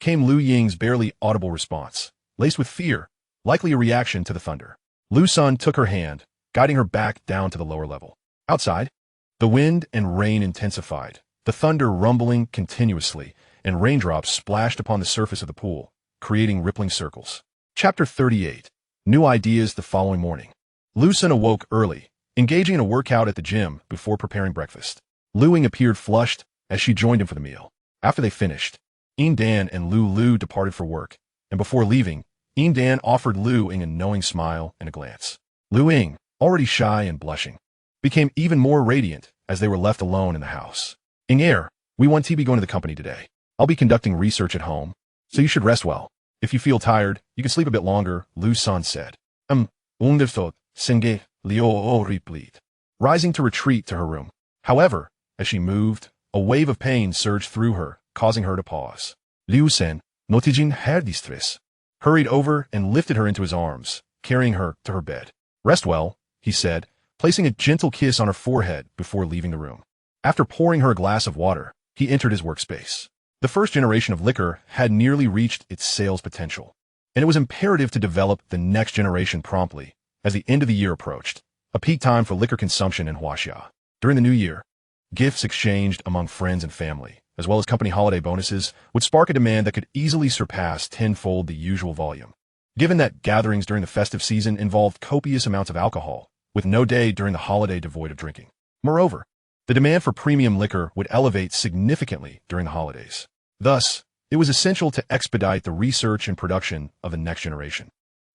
S1: Came Liu Ying's barely audible response, laced with fear, likely a reaction to the thunder. Liu Sen took her hand, guiding her back down to the lower level. Outside, the wind and rain intensified, the thunder rumbling continuously, and raindrops splashed upon the surface of the pool, creating rippling circles. Chapter 38. New ideas the following morning. Liu Sen awoke early, engaging in a workout at the gym before preparing breakfast. Liu Ying appeared flushed as she joined him for the meal. After they finished, Yin Dan and Lu departed for work, and before leaving, Yin Dan offered Liu Ying a knowing smile and a glance. Liu Ying, already shy and blushing, became even more radiant as they were left alone in the house. Ying, we want to be going to the company today. I'll be conducting research at home, so you should rest well. If you feel tired, you can sleep a bit longer, Liu Sen said. Understood, Senge, Liu replied, rising to retreat to her room. However, as she moved, a wave of pain surged through her, causing her to pause. Liu Sen, noticing her distress, hurried over and lifted her into his arms, carrying her to her bed. Rest well, he said, placing a gentle kiss on her forehead before leaving the room. After pouring her a glass of water, he entered his workspace. The first generation of liquor had nearly reached its sales potential, and it was imperative to develop the next generation promptly as the end of the year approached, a peak time for liquor consumption in Huaxia. During the new year, gifts exchanged among friends and family, as well as company holiday bonuses, would spark a demand that could easily surpass tenfold the usual volume. Given that gatherings during the festive season involved copious amounts of alcohol, with no day during the holiday devoid of drinking. Moreover, the demand for premium liquor would elevate significantly during the holidays. Thus, it was essential to expedite the research and production of the next generation,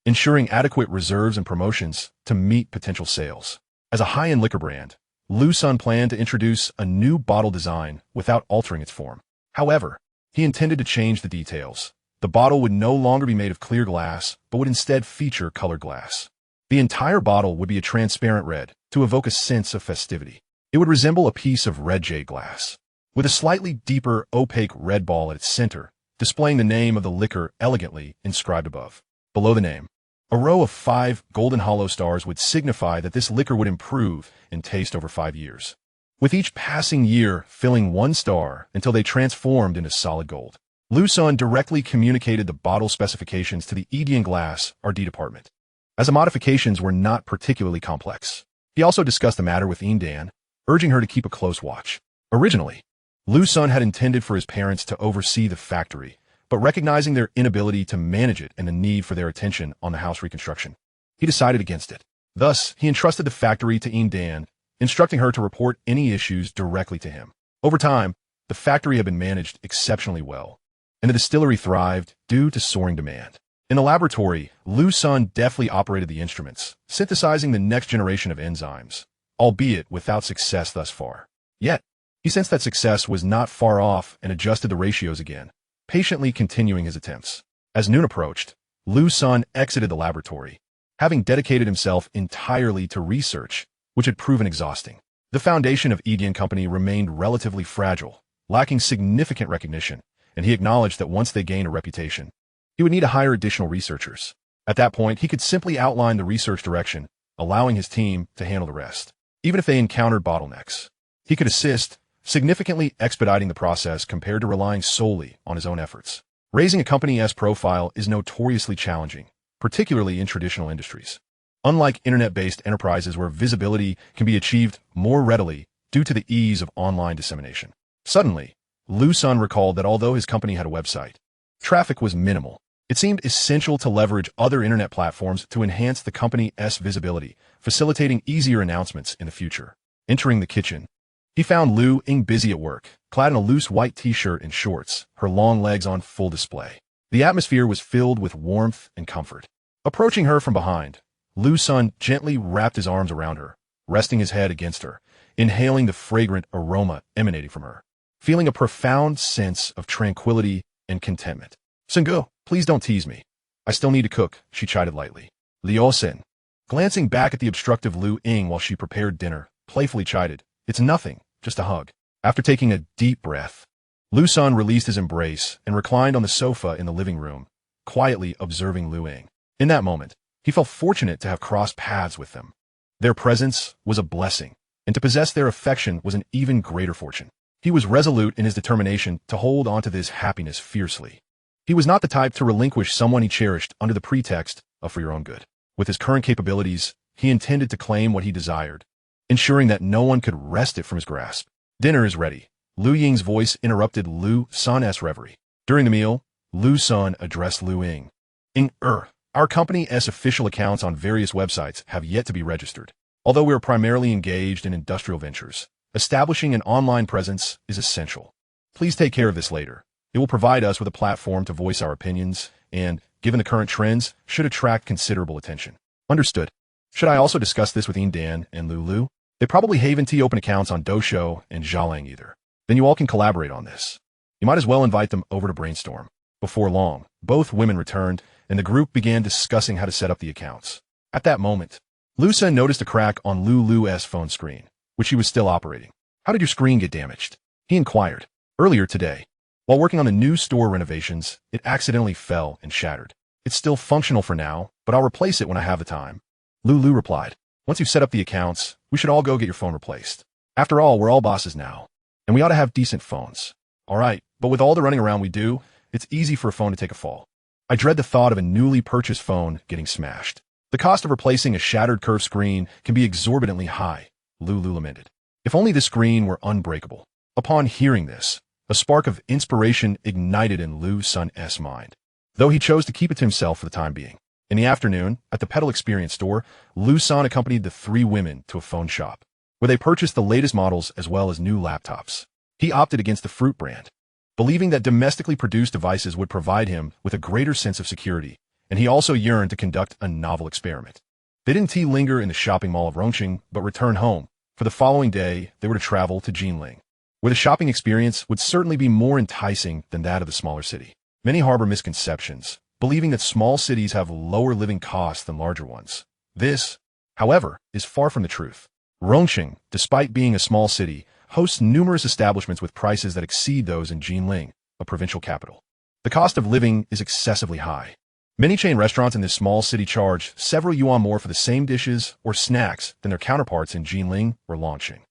S1: ensuring adequate reserves and promotions to meet potential sales. As a high-end liquor brand, Liu Sen planned to introduce a new bottle design without altering its form. However, he intended to change the details. The bottle would no longer be made of clear glass, but would instead feature colored glass. The entire bottle would be a transparent red to evoke a sense of festivity. It would resemble a piece of red jade glass, with a slightly deeper, opaque red ball at its center, displaying the name of the liquor elegantly inscribed above. Below the name, a row of 5 golden hollow stars would signify that this liquor would improve in taste over 5 years, with each passing year filling 1 star until they transformed into solid gold. Liu Sen directly communicated the bottle specifications to the Edian Glass R&D department, as the modifications were not particularly complex. He also discussed the matter with Dan, urging her to keep a close watch. Originally, Liu Sen had intended for his parents to oversee the factory, but recognizing their inability to manage it and the need for their attention on the house reconstruction, he decided against it. Thus, he entrusted the factory to Dan, instructing her to report any issues directly to him. Over time, the factory had been managed exceptionally well, and the distillery thrived due to soaring demand. In the laboratory, Liu Sen deftly operated the instruments, synthesizing the next generation of enzymes, albeit without success thus far. Yet, he sensed that success was not far off and adjusted the ratios again, patiently continuing his attempts. As noon approached, Liu Sen exited the laboratory, having dedicated himself entirely to research, which had proven exhausting. The foundation of Edian Company remained relatively fragile, lacking significant recognition, and he acknowledged that once they gained a reputation, he would need to hire additional researchers. At that point, he could simply outline the research direction, allowing his team to handle the rest. Even if they encountered bottlenecks, he could assist, significantly expediting the process compared to relying solely on his own efforts. Raising a company's profile is notoriously challenging, particularly in traditional industries. Unlike internet-based enterprises where visibility can be achieved more readily due to the ease of online dissemination. Suddenly, Liu Sen recalled that although his company had a website, traffic was minimal. It seemed essential to leverage other internet platforms to enhance the company's visibility, facilitating easier announcements in the future. Entering the kitchen, he found Liu Ying busy at work, clad in a loose white t-shirt and shorts, her long legs on full display. The atmosphere was filled with warmth and comfort. Approaching her from behind, Liu Sen gently wrapped his arms around her, resting his head against her, inhaling the fragrant aroma emanating from her, feeling a profound sense of tranquility and contentment. "Sengu, please don't tease me. I still need to cook," she chided lightly. Liu Sen, glancing back at the obstructive Liu Ying while she prepared dinner, playfully chided, "It's nothing, just a hug." After taking a deep breath, Liu Sen released his embrace and reclined on the sofa in the living room, quietly observing Liu Ying. In that moment, he felt fortunate to have crossed paths with them. Their presence was a blessing, and to possess their affection was an even greater fortune. He was resolute in his determination to hold on to this happiness fiercely. He was not the type to relinquish someone he cherished under the pretext of for your own good. With his current capabilities, he intended to claim what he desired, ensuring that no one could wrest it from his grasp. "Dinner is ready." Liu Ying's voice interrupted Liu Sen's reverie. During the meal, Liu Sen addressed Liu Ying. Our company's official accounts on various websites have yet to be registered. Although we are primarily engaged in industrial ventures, establishing an online presence is essential. Please take care of this later. It will provide us with a platform to voice our opinions and, given the current trends, should attract considerable attention." "Understood. Should I also discuss this with Dan and Lulu? They probably haven't open accounts on Doshou and Zhaolang either. Then you all can collaborate on this. You might as well invite them over to brainstorm." Before long, both women returned, and the group began discussing how to set up the accounts. At that moment, Liu Sen noticed a crack on Lulu's phone screen, which she was still operating. "How did your screen get damaged?" he inquired. "Earlier today, while working on the new store renovations, it accidentally fell and shattered. It's still functional for now, but I'll replace it when I have the time." Lulu replied, "Once you've set up the accounts, we should all go get your phone replaced. After all, we're all bosses now, and we ought to have decent phones." "All right, but with all the running around we do, it's easy for a phone to take a fall." I dread the thought of a newly purchased phone getting smashed. The cost of replacing a shattered curved screen can be exorbitantly high, Liu lamented. If only the screen were unbreakable. Upon hearing this, a spark of inspiration ignited in Liu Sen's mind, though he chose to keep it to himself for the time being. In the afternoon, at the Pedal Experience store, Liu Sen accompanied the three women to a phone shop, where they purchased the latest models as well as new laptops. He opted against the Fruit brand, believing that domestically produced devices would provide him with a greater sense of security, and he also yearned to conduct a novel experiment. They didn't linger in the shopping mall of Rongqing, but return home. For the following day, they were to travel to Jinling, where the shopping experience would certainly be more enticing than that of the smaller city. Many harbor misconceptions, believing that small cities have lower living costs than larger ones. This, however, is far from the truth. Rongqing, despite being a small city, hosts numerous establishments with prices that exceed those in Jinling, a provincial capital. The cost of living is excessively high. Many chain restaurants in this small city charge several yuan more for the same dishes or snacks than their counterparts in Jinling or Longqing.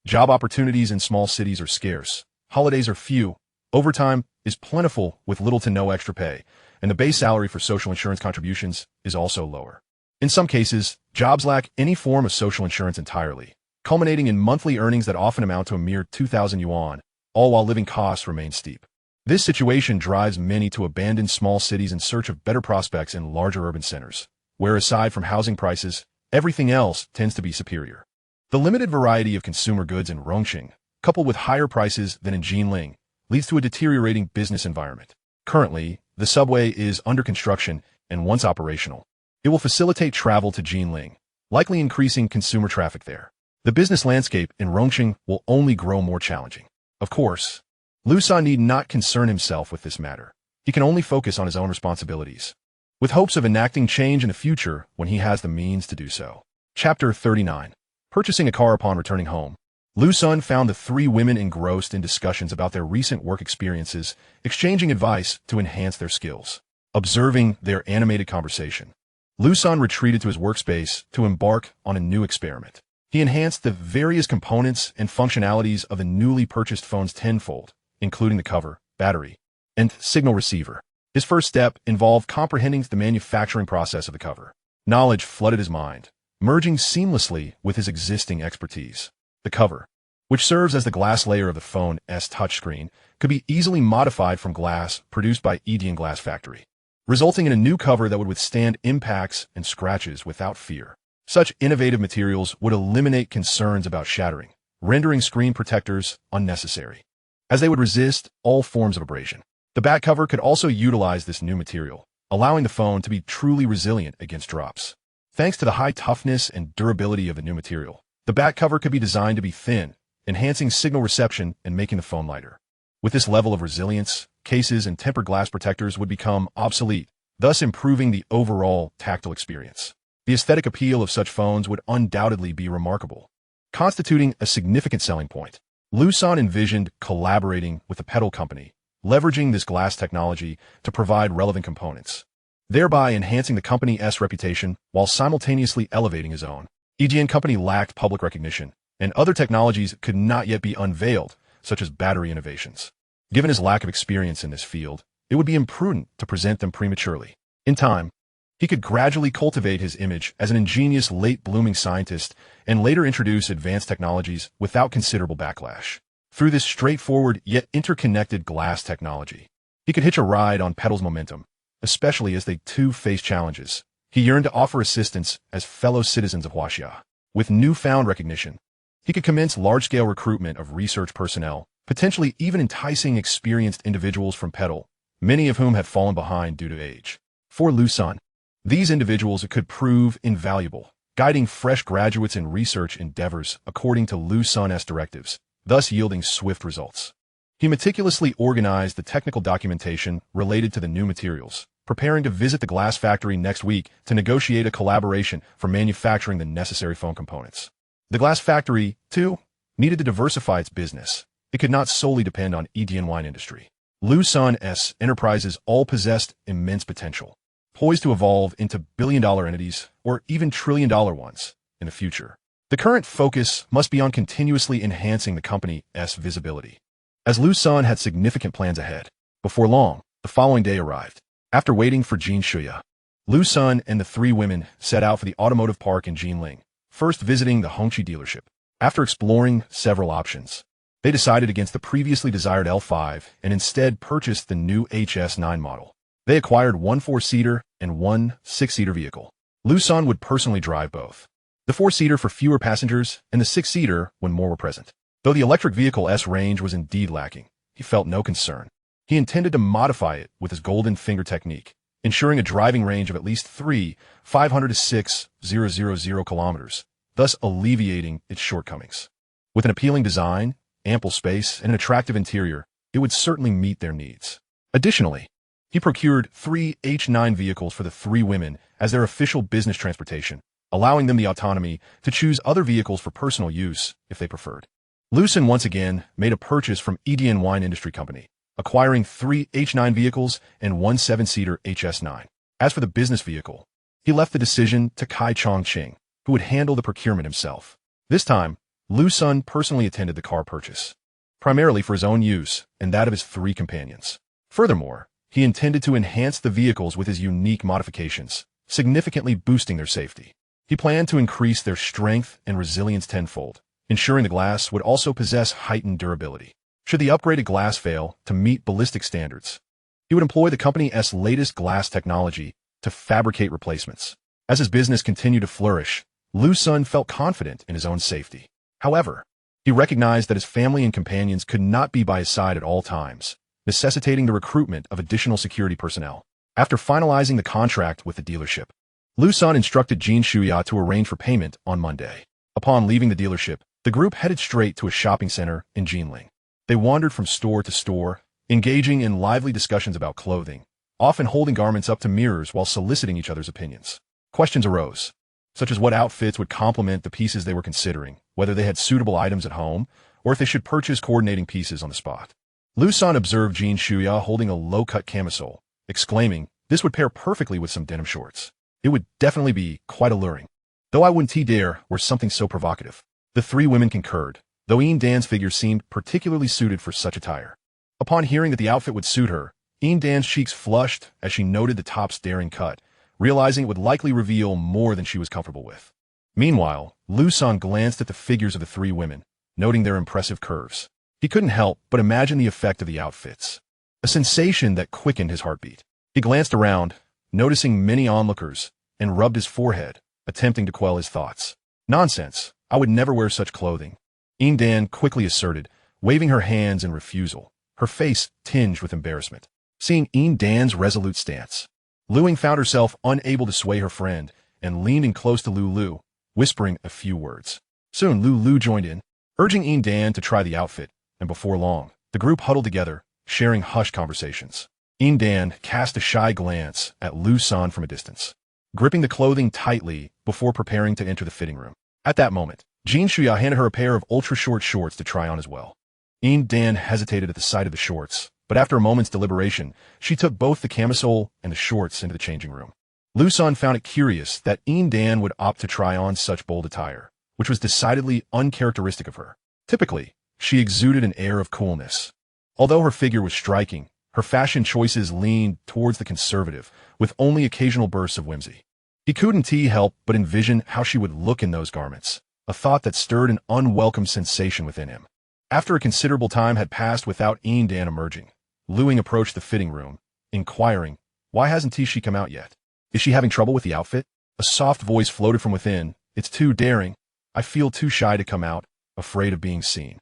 S1: Job opportunities in small cities are scarce. Holidays are few. Overtime is plentiful with little to no extra pay, and the base salary for social insurance contributions is also lower. In some cases, jobs lack any form of social insurance entirely, culminating in monthly earnings that often amount to a mere 2,000 yuan, all while living costs remain steep. This situation drives many to abandon small cities in search of better prospects in larger urban centers, where aside from housing prices, everything else tends to be superior. The limited variety of consumer goods in Rongqing, coupled with higher prices than in Jinling, leads to a deteriorating business environment. Currently, the subway is under construction, and once operational, it will facilitate travel to Jinling, likely increasing consumer traffic there. The business landscape in Rongqing will only grow more challenging. Of course, Liu Sen need not concern himself with this matter. He can only focus on his own responsibilities, with hopes of enacting change in the future when he has the means to do so. Chapter 39. Purchasing a car upon returning home. Liu Sen found the three women engrossed in discussions about their recent work experiences, exchanging advice to enhance their skills. Observing their animated conversation, Liu Sen retreated to his workspace to embark on a new experiment. He enhanced the various components and functionalities of the newly purchased phone's tenfold, including the cover, battery, and signal receiver. His first step involved comprehending the manufacturing process of the cover. Knowledge flooded his mind, merging seamlessly with his existing expertise. The cover, which serves as the glass layer of the phone's touchscreen, could be easily modified from glass produced by Edian Glass Factory, resulting in a new cover that would withstand impacts and scratches without fear. Such innovative materials would eliminate concerns about shattering, rendering screen protectors unnecessary, as they would resist all forms of abrasion. The back cover could also utilize this new material, allowing the phone to be truly resilient against drops. Thanks to the high toughness and durability of the new material, the back cover could be designed to be thin, enhancing signal reception and making the phone lighter. With this level of resilience, cases and tempered glass protectors would become obsolete, thus improving the overall tactile experience. The aesthetic appeal of such phones would undoubtedly be remarkable, constituting a significant selling point. Liu Sen envisioned collaborating with the Pedal company, leveraging this glass technology to provide relevant components, thereby enhancing the company's reputation while simultaneously elevating his own. Edian company lacked public recognition, and other technologies could not yet be unveiled, such as battery innovations. Given his lack of experience in this field, it would be imprudent to present them prematurely. In time, he could gradually cultivate his image as an ingenious late-blooming scientist and later introduce advanced technologies without considerable backlash. Through this straightforward yet interconnected glass technology, he could hitch a ride on Pedal's momentum, especially as they too face challenges. He yearned to offer assistance as fellow citizens of Huaxia. With newfound recognition, he could commence large-scale recruitment of research personnel, potentially even enticing experienced individuals from Pedal, many of whom had fallen behind due to age. For Liu Sen, these individuals could prove invaluable, guiding fresh graduates in research endeavors according to Liu Sen's directives, thus yielding swift results. He meticulously organized the technical documentation related to the new materials, preparing to visit the glass factory next week to negotiate a collaboration for manufacturing the necessary phone components. The glass factory, too, needed to diversify its business. It could not solely depend on Edian wine industry. Liu Sen's enterprises all possessed immense potential, poised to evolve into billion-dollar entities or even trillion-dollar ones in the future. The current focus must be on continuously enhancing the company's visibility, as Liu Sen had significant plans ahead. Before long, the following day arrived. After waiting for Jin Shuya, Liu Sen and the three women set out for the automotive park in Jinling, first visiting the Hongqi dealership. After exploring several options, they decided against the previously desired L5 and instead purchased the new HS9 model. They acquired one 4-seater and one 6-seater vehicle. Liu Sen would personally drive both, the 4-seater for fewer passengers and the 6-seater when more were present. Though the electric vehicle's range was indeed lacking, he felt no concern. He intended to modify it with his golden finger technique, ensuring a driving range of at least 500 to 6,000 kilometers, thus alleviating its shortcomings. With an appealing design, ample space, and an attractive interior, it would certainly meet their needs. Additionally, he procured 3 H9 vehicles for the three women as their official business transportation, allowing them the autonomy to choose other vehicles for personal use if they preferred. Liu Sen once again made a purchase from Edian Wine Industry Company, acquiring 3 H9 vehicles and one 7-seater HS9. As for the business vehicle, he left the decision to Kai Chongqing, who would handle the procurement himself. This time, Liu Sen personally attended the car purchase, primarily for his own use and that of his three companions. Furthermore, he intended to enhance the vehicles with his unique modifications, significantly boosting their safety. He planned to increase their strength and resilience tenfold, ensuring the glass would also possess heightened durability. Should the upgraded glass fail to meet ballistic standards, he would employ the company's latest glass technology to fabricate replacements. As his business continued to flourish, Liu Sen felt confident in his own safety. However, he recognized that his family and companions could not be by his side at all times, necessitating the recruitment of additional security personnel. After finalizing the contract with the dealership, Liu Sen instructed Jin Shuya to arrange for payment on Monday. Upon leaving the dealership, the group headed straight to a shopping center in Jinling. They wandered from store to store, engaging in lively discussions about clothing, often holding garments up to mirrors while soliciting each other's opinions. Questions arose, such as what outfits would complement the pieces they were considering, whether they had suitable items at home, or if they should purchase coordinating pieces on the spot. Liu Sen observed Jin Shuya holding a low-cut camisole, exclaiming, "This would pair perfectly with some denim shorts. It would definitely be quite alluring. Though I wouldn't dare wear something so provocative." The three women concurred, though Yin Dan's figure seemed particularly suited for such attire. Upon hearing that the outfit would suit her, Yin Dan's cheeks flushed as she noted the top's daring cut, realizing it would likely reveal more than she was comfortable with. Meanwhile, Liu Sen glanced at the figures of the three women, noting their impressive curves. He couldn't help but imagine the effect of the outfits, a sensation that quickened his heartbeat. He glanced around, noticing many onlookers, and rubbed his forehead, attempting to quell his thoughts. "Nonsense, I would never wear such clothing," Yin Dan quickly asserted, waving her hands in refusal, her face tinged with embarrassment. Seeing Yin Dan's resolute stance, Liu Ying found herself unable to sway her friend and leaned in close to Lu, whispering a few words. Soon Lu joined in, urging Yin Dan to try the outfit, and before long, the group huddled together, sharing hushed conversations. Yin Dan cast a shy glance at Liu Sen from a distance, gripping the clothing tightly before preparing to enter the fitting room. At that moment, Jin Shuya handed her a pair of ultra-short shorts to try on as well. Yin Dan hesitated at the sight of the shorts, but after a moment's deliberation, she took both the camisole and the shorts into the changing room. Liu Sen found it curious that Yin Dan would opt to try on such bold attire, which was decidedly uncharacteristic of her. Typically, she exuded an air of coolness. Although her figure was striking, her fashion choices leaned towards the conservative, with only occasional bursts of whimsy. He couldn't help but envision how she would look in those garments, a thought that stirred an unwelcome sensation within him. After a considerable time had passed without Yin Dan emerging, Liu Ying approached the fitting room, inquiring, "Why hasn't she come out yet? Is she having trouble with the outfit?" A soft voice floated from within, "It's too daring. I feel too shy to come out, afraid of being seen.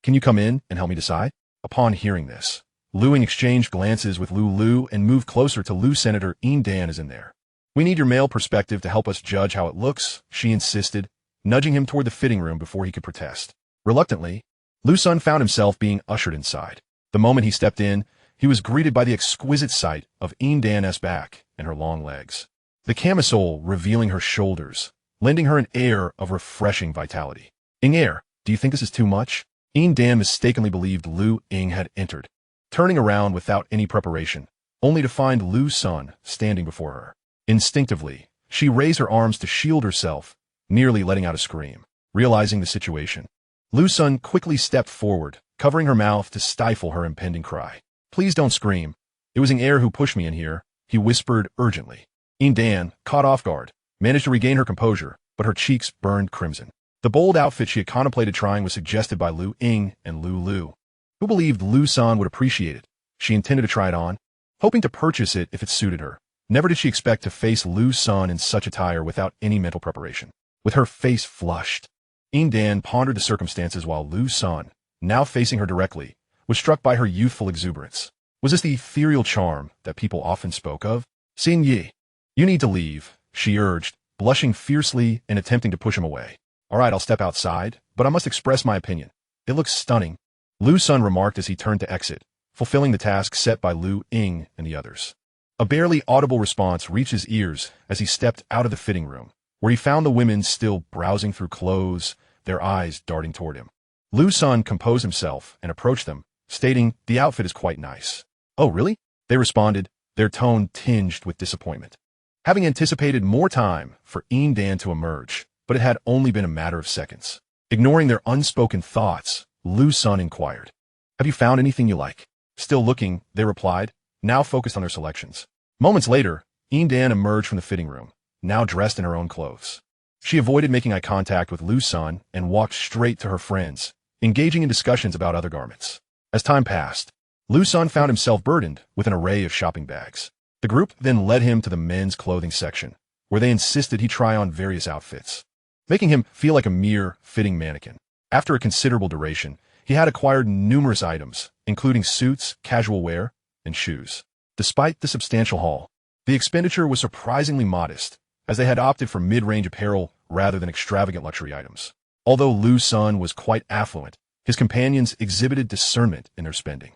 S1: Can you come in and help me decide?" Upon hearing this, Liu Ying exchanged glances with Lu and moved closer to Liu. "Senator Yin Dan is in there. We need your male perspective to help us judge how it looks," she insisted, nudging him toward the fitting room before he could protest. Reluctantly, Liu Sen found himself being ushered inside. The moment he stepped in, he was greeted by the exquisite sight of Yin Dan's back and her long legs, the camisole revealing her shoulders, lending her an air of refreshing vitality. "Ing Er, do you think this is too much?" Yin Dan mistakenly believed Liu Ying had entered, turning around without any preparation, only to find Liu Sen standing before her. Instinctively, she raised her arms to shield herself, nearly letting out a scream. Realizing the situation, Liu Sen quickly stepped forward, covering her mouth to stifle her impending cry. "Please don't scream. It was Ing Er who pushed me in here," he whispered urgently. Dan, caught off guard, managed to regain her composure, but her cheeks burned crimson. The bold outfit she had contemplated trying was suggested by Liu Ying and Lu, who believed Liu Sen would appreciate it. She intended to try it on, hoping to purchase it if it suited her. Never did she expect to face Liu Sen in such attire without any mental preparation. With her face flushed, Dan pondered the circumstances while Liu Sen, now facing her directly, was struck by her youthful exuberance. Was this the ethereal charm that people often spoke of? Xin Yi, you need to leave, she urged, blushing fiercely and attempting to push him away. All right, I'll step outside, but I must express my opinion. It looks stunning, Liu Sen remarked as he turned to exit, fulfilling the task set by Liu Ying and the others. A barely audible response reached his ears as he stepped out of the fitting room, where he found the women still browsing through clothes, their eyes darting toward him. Liu Sen composed himself and approached them, stating, "The outfit is quite nice." "Oh, really?" they responded, their tone tinged with disappointment. Having anticipated more time for Dan to emerge, but it had only been a matter of seconds. Ignoring their unspoken thoughts, Liu Sen inquired, "Have you found anything you like?" "Still looking," they replied, now focused on their selections. Moments later, Dan emerged from the fitting room, now dressed in her own clothes. She avoided making eye contact with Liu Sen and walked straight to her friends, engaging in discussions about other garments. As time passed, Liu Sen found himself burdened with an array of shopping bags. The group then led him to the men's clothing section, where they insisted he try on various outfits, making him feel like a mere fitting mannequin. After a considerable duration, he had acquired numerous items, including suits, casual wear, and shoes. Despite the substantial haul, the expenditure was surprisingly modest, as they had opted for mid-range apparel rather than extravagant luxury items. Although Liu Sen was quite affluent, his companions exhibited discernment in their spending.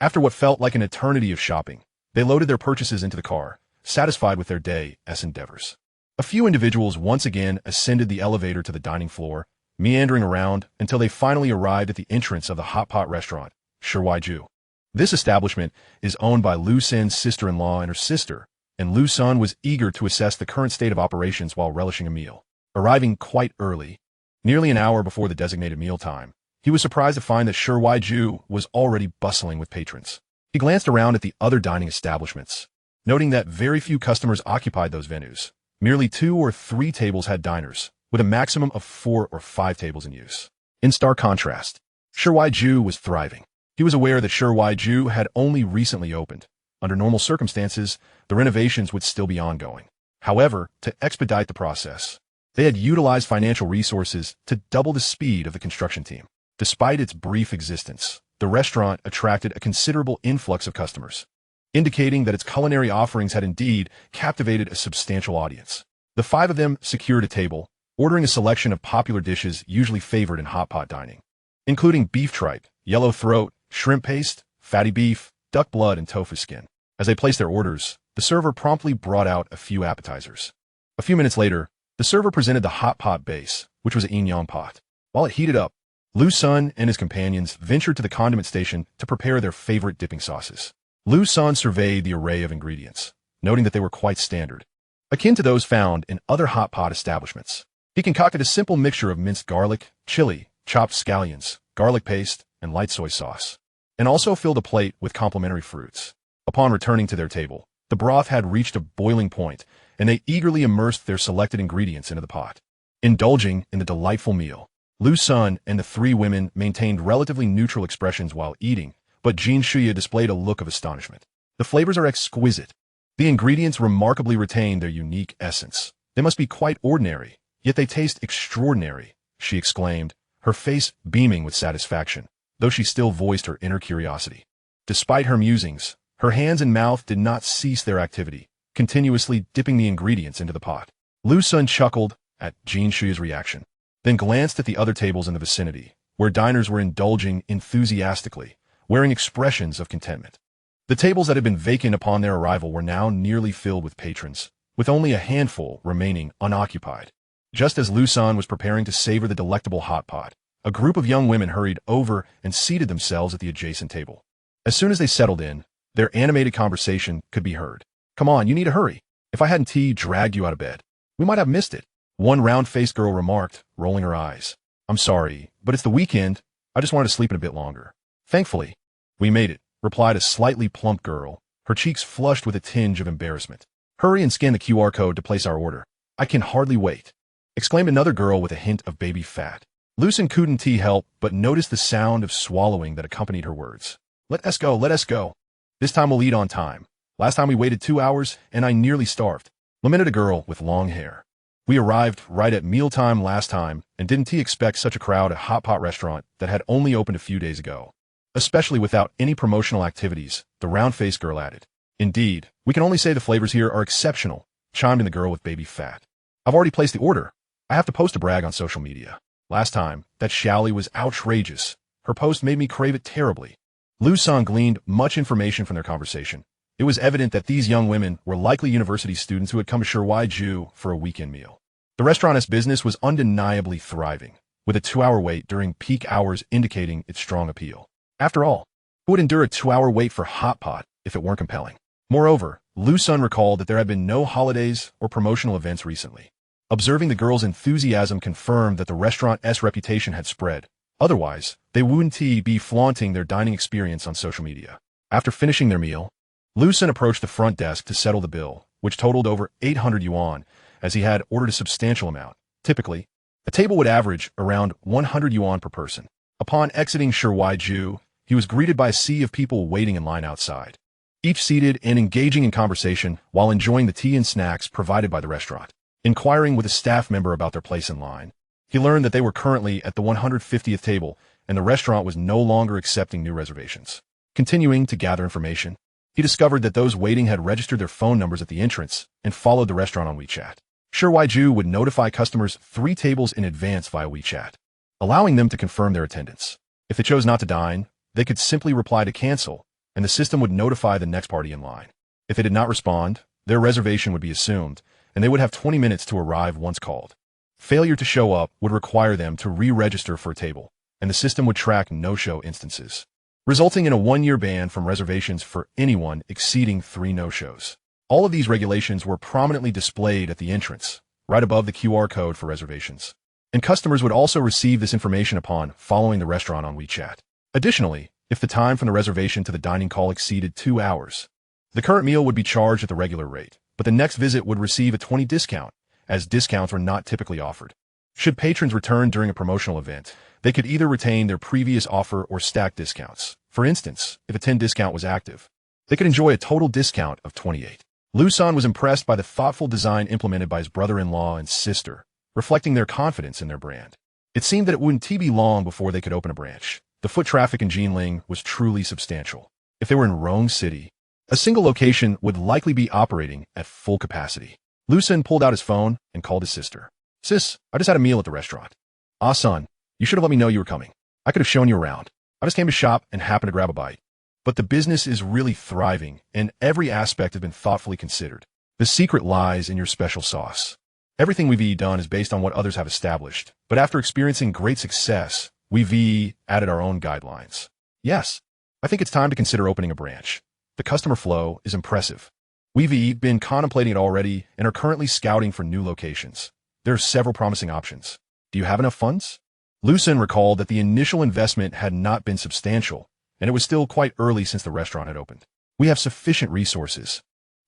S1: After what felt like an eternity of shopping, they loaded their purchases into the car, satisfied with their day's endeavors. A few individuals once again ascended the elevator to the dining floor, meandering around until they finally arrived at the entrance of the hot pot restaurant, Shiwaiju. This establishment is owned by Liu Sen's sister-in-law and her sister, and Liu Sen was eager to assess the current state of operations while relishing a meal. Arriving quite early, nearly an hour before the designated mealtime, he was surprised to find that Shiwaiju was already bustling with patrons. He glanced around at the other dining establishments, noting that very few customers occupied those venues. Merely 2 or 3 tables had diners, with a maximum of 4 or 5 tables in use. In stark contrast, Shiwaiju was thriving. He was aware that Shiwaiju had only recently opened. Under normal circumstances, the renovations would still be ongoing. However, to expedite the process, they had utilized financial resources to double the speed of the construction team. Despite its brief existence, the restaurant attracted a considerable influx of customers, indicating that its culinary offerings had indeed captivated a substantial audience. The 5 of them secured a table, ordering a selection of popular dishes usually favored in hot pot dining, including beef tripe, yellow throat, shrimp paste, fatty beef, duck blood, and tofu skin. As they placed their orders, the server promptly brought out a few appetizers. A few minutes later, the server presented the hot pot base, which was an inyan pot. While it heated up, Liu Sen and his companions ventured to the condiment station to prepare their favorite dipping sauces. Liu Sen surveyed the array of ingredients, noting that they were quite standard, akin to those found in other hot pot establishments. He concocted a simple mixture of minced garlic, chili, chopped scallions, garlic paste, and light soy sauce, and also filled a plate with complimentary fruits. Upon returning to their table, the broth had reached a boiling point, and they eagerly immersed their selected ingredients into the pot. Indulging in the delightful meal, Liu Sen and the 3 women maintained relatively neutral expressions while eating, but Jin Shuya displayed a look of astonishment. The flavors are exquisite. The ingredients remarkably retain their unique essence. They must be quite ordinary, yet they taste extraordinary, she exclaimed, her face beaming with satisfaction, though she still voiced her inner curiosity. Despite her musings, her hands and mouth did not cease their activity, continuously dipping the ingredients into the pot. Liu Sen chuckled at Jin Shuya's reaction, then glanced at the other tables in the vicinity, where diners were indulging enthusiastically, wearing expressions of contentment. The tables that had been vacant upon their arrival were now nearly filled with patrons, with only a handful remaining unoccupied. Just as Liu Sen was preparing to savor the delectable hot pot, a group of young women hurried over and seated themselves at the adjacent table. As soon as they settled in, their animated conversation could be heard. "Come on, you need to hurry. If I hadn't dragged you out of bed, we might have missed it," one round-faced girl remarked, rolling her eyes. "I'm sorry, but it's the weekend. I just wanted to sleep in a bit longer." "Thankfully, we made it," replied a slightly plump girl, her cheeks flushed with a tinge of embarrassment. "Hurry and scan the QR code to place our order. I can hardly wait," exclaimed another girl with a hint of baby fat. Liu Sen couldn't help but notice the sound of swallowing that accompanied her words. Let us go, let us go. This time we'll eat on time. Last time we waited 2 hours, and I nearly starved," lamented a girl with long hair. "We arrived right at mealtime last time, and didn't expect such a crowd at a hot pot restaurant that had only opened a few days ago. Especially without any promotional activities," the round-faced girl added. "Indeed, we can only say the flavors here are exceptional," chimed in the girl with baby fat. "I've already placed the order. I have to post a brag on social media. Last time, that Xiaoli was outrageous. Her post made me crave it terribly." Liu Sen gleaned much information from their conversation. It was evident that these young women were likely university students who had come to Surpasses for a weekend meal. The restaurant's business was undeniably thriving, with a 2-hour wait during peak hours indicating its strong appeal. After all, who would endure a 2-hour wait for hot pot if it weren't compelling? Moreover, Liu Sen recalled that there had been no holidays or promotional events recently. Observing the girl's enthusiasm confirmed that the restaurant's reputation had spread. Otherwise, they wouldn't be flaunting their dining experience on social media. After finishing their meal, Liu Sen approached the front desk to settle the bill, which totaled over 800 yuan, as he had ordered a substantial amount. Typically, a table would average around 100 yuan per person. Upon exiting Surpasses, he was greeted by a sea of people waiting in line outside, each seated and engaging in conversation while enjoying the tea and snacks provided by the restaurant. Inquiring with a staff member about their place in line, he learned that they were currently at the 150th table and the restaurant was no longer accepting new reservations. Continuing to gather information, he discovered that those waiting had registered their phone numbers at the entrance and followed the restaurant on WeChat. Surpasses would notify customers 3 tables in advance via WeChat, allowing them to confirm their attendance. If they chose not to dine, they could simply reply to cancel, and the system would notify the next party in line. If they did not respond, their reservation would be assumed, and they would have 20 minutes to arrive once called. Failure to show up would require them to re-register for a table, and the system would track no-show instances, resulting in a 1-year ban from reservations for anyone exceeding 3 no-shows. All of these regulations were prominently displayed at the entrance, right above the QR code for reservations, and customers would also receive this information upon following the restaurant on WeChat. Additionally, if the time from the reservation to the dining call exceeded 2 hours, the current meal would be charged at the regular rate, but the next visit would receive a 20% discount, as discounts were not typically offered. Should patrons return during a promotional event, they could either retain their previous offer or stack discounts. For instance, if a 10% discount was active, they could enjoy a total discount of 28%. Liu Sen was impressed by the thoughtful design implemented by his brother-in-law and sister, reflecting their confidence in their brand. It seemed that it wouldn't be long before they could open a branch. The foot traffic in Jinling was truly substantial. If they were in Rong City, a single location would likely be operating at full capacity. Liu Sen pulled out his phone and called his sister. "Sis, I just had a meal at the restaurant." "Ah, son, you should have let me know you were coming. I could have shown you around. I just came to shop and happened to grab a bite. But the business is really thriving, and every aspect has been thoughtfully considered. The secret lies in your special sauce. Everything we've done is based on what others have established, but after experiencing great success, we've added our own guidelines. Yes, I think it's time to consider opening a branch. The customer flow is impressive. We've been contemplating it already and are currently scouting for new locations. There are several promising options. Do you have enough funds?" Liu Sen recalled that the initial investment had not been substantial, and it was still quite early since the restaurant had opened. "We have sufficient resources.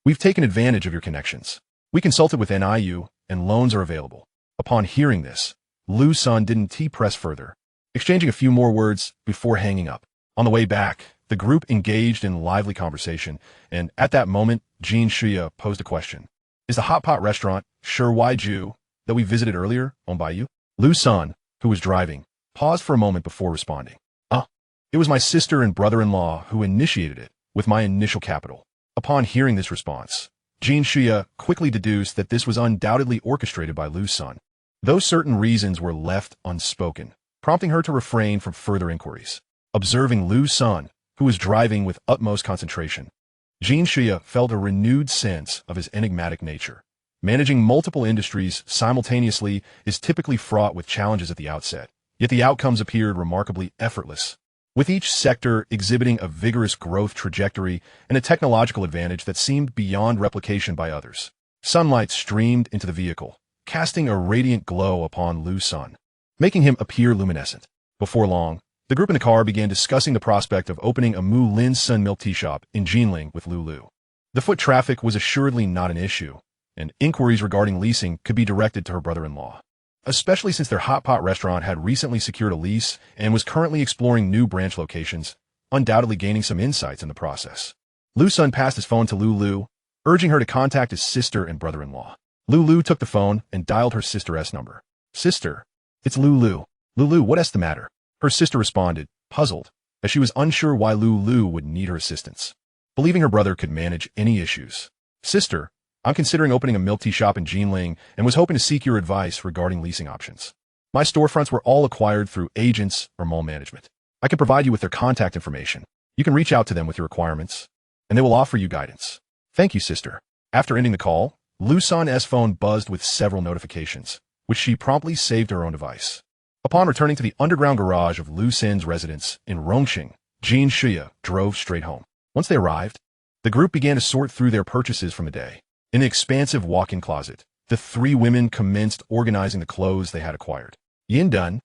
S1: We've taken advantage of your connections. We consulted with NIU, and loans are available." Upon hearing this, Liu Sen didn't press further, exchanging a few more words before hanging up. On the way back, the group engaged in lively conversation, and at that moment, Jin Xia posed a question. "Is the hot pot restaurant Surpasses that we visited earlier owned by you?" Liu Sen, who was driving, paused for a moment before responding. It was my sister and brother-in-law who initiated it, with my initial capital." Upon hearing this response, Jin Xia quickly deduced that this was undoubtedly orchestrated by Liu Sen, though certain reasons were left unspoken, prompting her to refrain from further inquiries. Observing Liu Sen, who was driving with utmost concentration, Jin Xia felt a renewed sense of his enigmatic nature. Managing multiple industries simultaneously is typically fraught with challenges at the outset, yet the outcomes appeared remarkably effortless, with each sector exhibiting a vigorous growth trajectory and a technological advantage that seemed beyond replication by others. Sunlight streamed into the vehicle, casting a radiant glow upon Liu Sen, making him appear luminescent. Before long, The group in the car began discussing the prospect of opening a Liu Sen milk tea shop in Jinling with Lulu. The foot traffic was assuredly not an issue, and inquiries regarding leasing could be directed to her brother-in-law, especially since their hot pot restaurant had recently secured a lease and was currently exploring new branch locations, undoubtedly gaining some insights in the process. Liu Sen passed his phone to Lulu, urging her to contact his sister and brother-in-law. Lulu took the phone and dialed her sister's number. "Sister, it's Lulu. Lulu, what's the matter?" Her sister responded, puzzled, as she was unsure why Lulu would need her assistance, believing her brother could manage any issues. "Sister, I'm considering opening a milk tea shop in Jinling and was hoping to seek your advice regarding leasing options. My storefronts were all acquired through agents or mall management. I can provide you with their contact information. You can reach out to them with your requirements, and they will offer you guidance." "Thank you, sister." After ending the call, Liu Sen's phone buzzed with several notifications, which she promptly saved to her own device. Upon returning to the underground garage of Liu Sen's residence in Rongqing, Jin Shuya drove straight home. Once they arrived, the group began to sort through their purchases from the day. In the expansive walk-in closet, the three women commenced organizing the clothes they had acquired. "Yin done,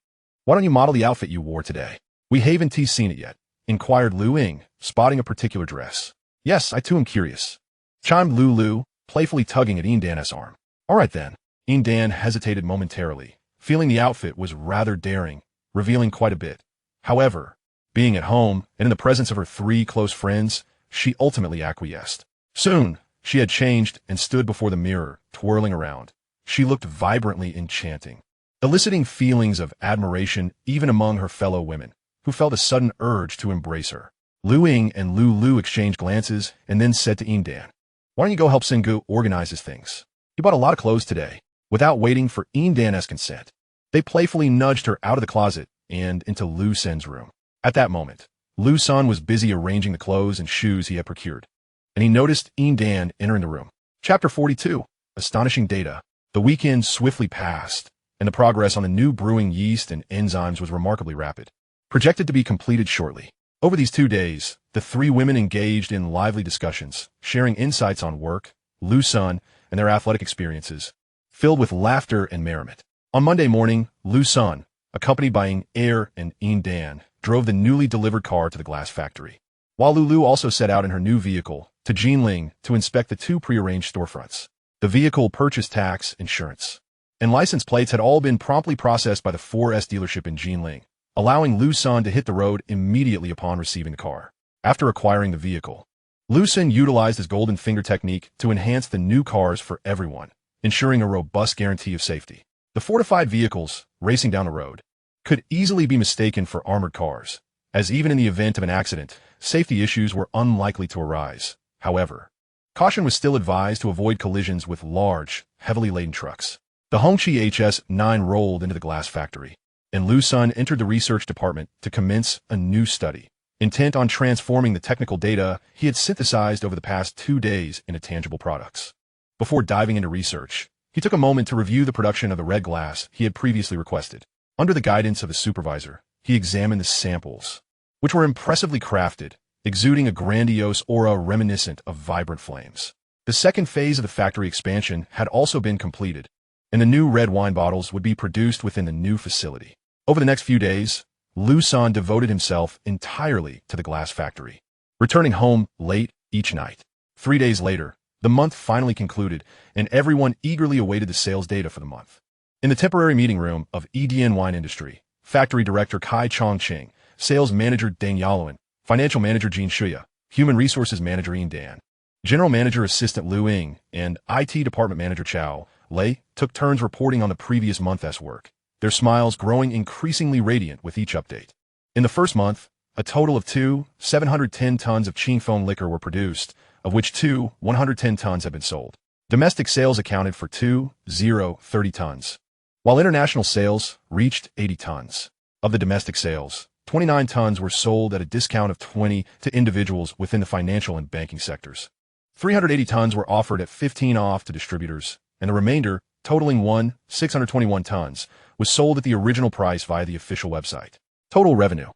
S1: why don't you model the outfit you wore today? We haven't seen it yet," inquired Lu Ying, spotting a particular dress. "Yes, I too am curious," chimed Lulu, playfully tugging at Yin Dan's arm. "All right then." Yin Dan hesitated momentarily, feeling the outfit was rather daring, revealing quite a bit. However, being at home and in the presence of her three close friends, she ultimately acquiesced. Soon, she had changed and stood before the mirror, twirling around. She looked vibrantly enchanting, eliciting feelings of admiration even among her fellow women, who felt a sudden urge to embrace her. Lu Ying and Lulu exchanged glances and then said to Yin Dan, "Why don't you go help Singu organize his things? He bought a lot of clothes today." Without waiting for Yin Dan's consent, they playfully nudged her out of the closet and into Liu Sen's room. At that moment, Liu Sen was busy arranging the clothes and shoes he had procured, and he noticed Yin Dan entering the room. Chapter 42. Astonishing data. The weekend swiftly passed, and the progress on the new brewing yeast and enzymes was remarkably rapid, projected to be completed shortly. Over these 2 days, the three women engaged in lively discussions, sharing insights on work, Liu Sen, and their athletic experiences, filled with laughter and merriment. On Monday morning, Liu Sen, accompanied by Ying Er and Yin Dan, drove the newly delivered car to the glass factory, while Lulu also set out in her new vehicle to Jinling to inspect the 2 prearranged storefronts. The vehicle, purchase tax, insurance, and license plates had all been promptly processed by the 4S dealership in Jinling, allowing Liu Sen to hit the road immediately upon receiving the car. After acquiring the vehicle, Liu Sen utilized his golden finger technique to enhance the new cars for everyone, ensuring a robust guarantee of safety. The fortified vehicles, racing down the road, could easily be mistaken for armored cars, as even in the event of an accident, safety issues were unlikely to arise. However, caution was still advised to avoid collisions with large, heavily laden trucks. The Hongqi HS-9 rolled into the glass factory, and Liu Sen entered the research department to commence a new study, intent on transforming the technical data he had synthesized over the past 2 days into tangible products. Before diving into research, he took a moment to review the production of the red glass he had previously requested. Under the guidance of his supervisor, he examined the samples, which were impressively crafted, exuding a grandiose aura reminiscent of vibrant flames. The second phase of the factory expansion had also been completed, and the new red wine bottles would be produced within the new facility. Over the next few days, Liu Sen devoted himself entirely to the glass factory, returning home late each night. 3 days later, the month finally concluded, and everyone eagerly awaited the sales data for the month. In the temporary meeting room of EDN Wine Industry, Factory Director Kai Chongqing, Sales Manager Deng Yaluan, Financial Manager Jin Shuya, Human Resources Manager Yin Dan, General Manager Assistant Lu Ying, and IT Department Manager Chao Lei took turns reporting on the previous month's work, their smiles growing increasingly radiant with each update. In the first month, a total of 710 tons of Qingfeng liquor were produced, of which 110 tons have been sold. Domestic sales accounted for 30 tons, while international sales reached 80 tons. Of the domestic sales, 29 tons were sold at a discount of 20 to individuals within the financial and banking sectors. 380 tons were offered at 15 off to distributors, and the remainder, totaling 621 tons, was sold at the original price via the official website. Total revenue,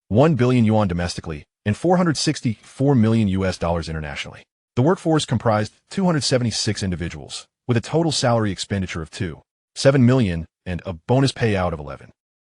S1: 1 billion yuan domestically, and $464 million internationally. The workforce comprised 276 individuals, with a total salary expenditure of 7 million and a bonus payout of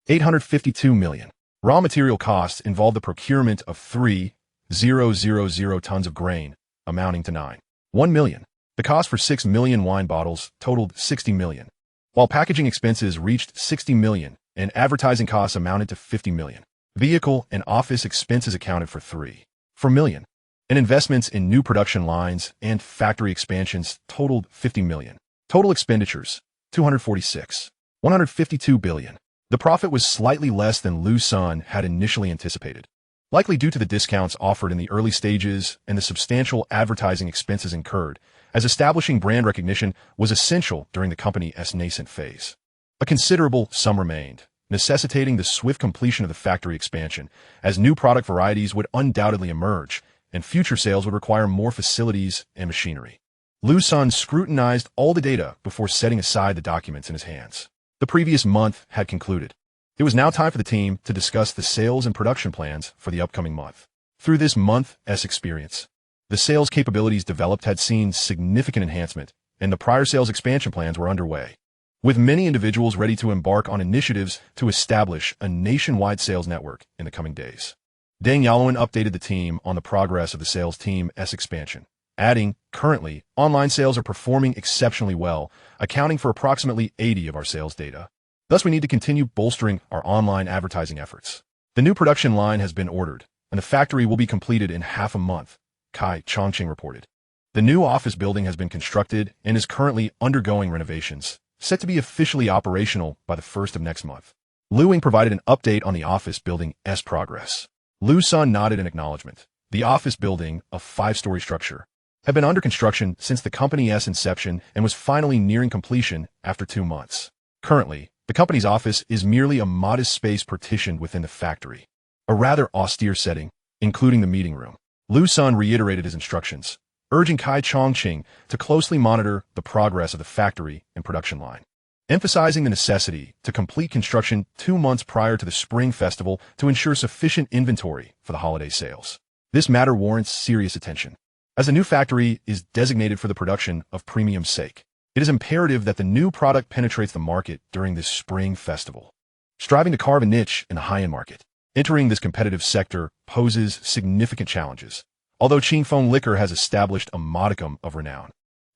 S1: 852 million. Raw material costs involve the procurement of 3,000 tons of grain, amounting to 9.1 million. The cost for 6 million wine bottles totaled 60 million, while packaging expenses reached 60 million and advertising costs amounted to 50 million. Vehicle and office expenses accounted for 3.4 million, and investments in new production lines and factory expansions totaled 50 million. Total expenditures, 246.152 billion. The profit was slightly less than Liu Sen had initially anticipated, likely due to the discounts offered in the early stages and the substantial advertising expenses incurred, as establishing brand recognition was essential during the company's nascent phase. A considerable sum remained, necessitating the swift completion of the factory expansion, as new product varieties would undoubtedly emerge, and future sales would require more facilities and machinery. Liu Sen scrutinized all the data before setting aside the documents in his hands. The previous month had concluded. It was now time for the team to discuss the sales and production plans for the upcoming month. Through this month's experience, the sales capabilities developed had seen significant enhancement, and the prior sales expansion plans were underway, with many individuals ready to embark on initiatives to establish a nationwide sales network in the coming days. Deng Yaoluan updated the team on the progress of the sales team's expansion, adding, "Currently, online sales are performing exceptionally well, accounting for approximately 80% of our sales data. Thus, we need to continue bolstering our online advertising efforts. The new production line has been ordered, and the factory will be completed in half a month," Kai Chongqing reported. The new office building has been constructed and is currently undergoing renovations, set to be officially operational by the 1st of next month. Liu Ying provided an update on the office building's progress. Liu Sen nodded in acknowledgement. The office building, a 5-story structure, had been under construction since the company's inception and was finally nearing completion after 2 months. Currently, the company's office is merely a modest space partitioned within the factory, a rather austere setting, including the meeting room. Liu Sen reiterated his instructions, urging Kai Chongqing to closely monitor the progress of the factory and production line, emphasizing the necessity to complete construction 2 months prior to the Spring Festival to ensure sufficient inventory for the holiday sales. This matter warrants serious attention. As the new factory is designated for the production of premium sake, it is imperative that the new product penetrates the market during this Spring Festival, striving to carve a niche in the high-end market. Entering this competitive sector poses significant challenges, although Qingfeng Liquor has established a modicum of renown.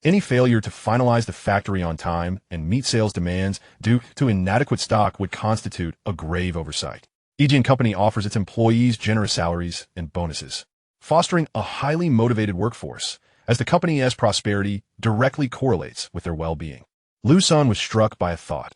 S1: Any failure to finalize the factory on time and meet sales demands due to inadequate stock would constitute a grave oversight. EG & Company offers its employees generous salaries and bonuses, fostering a highly motivated workforce, as the company's prosperity directly correlates with their well-being. Liu Sen was struck by a thought.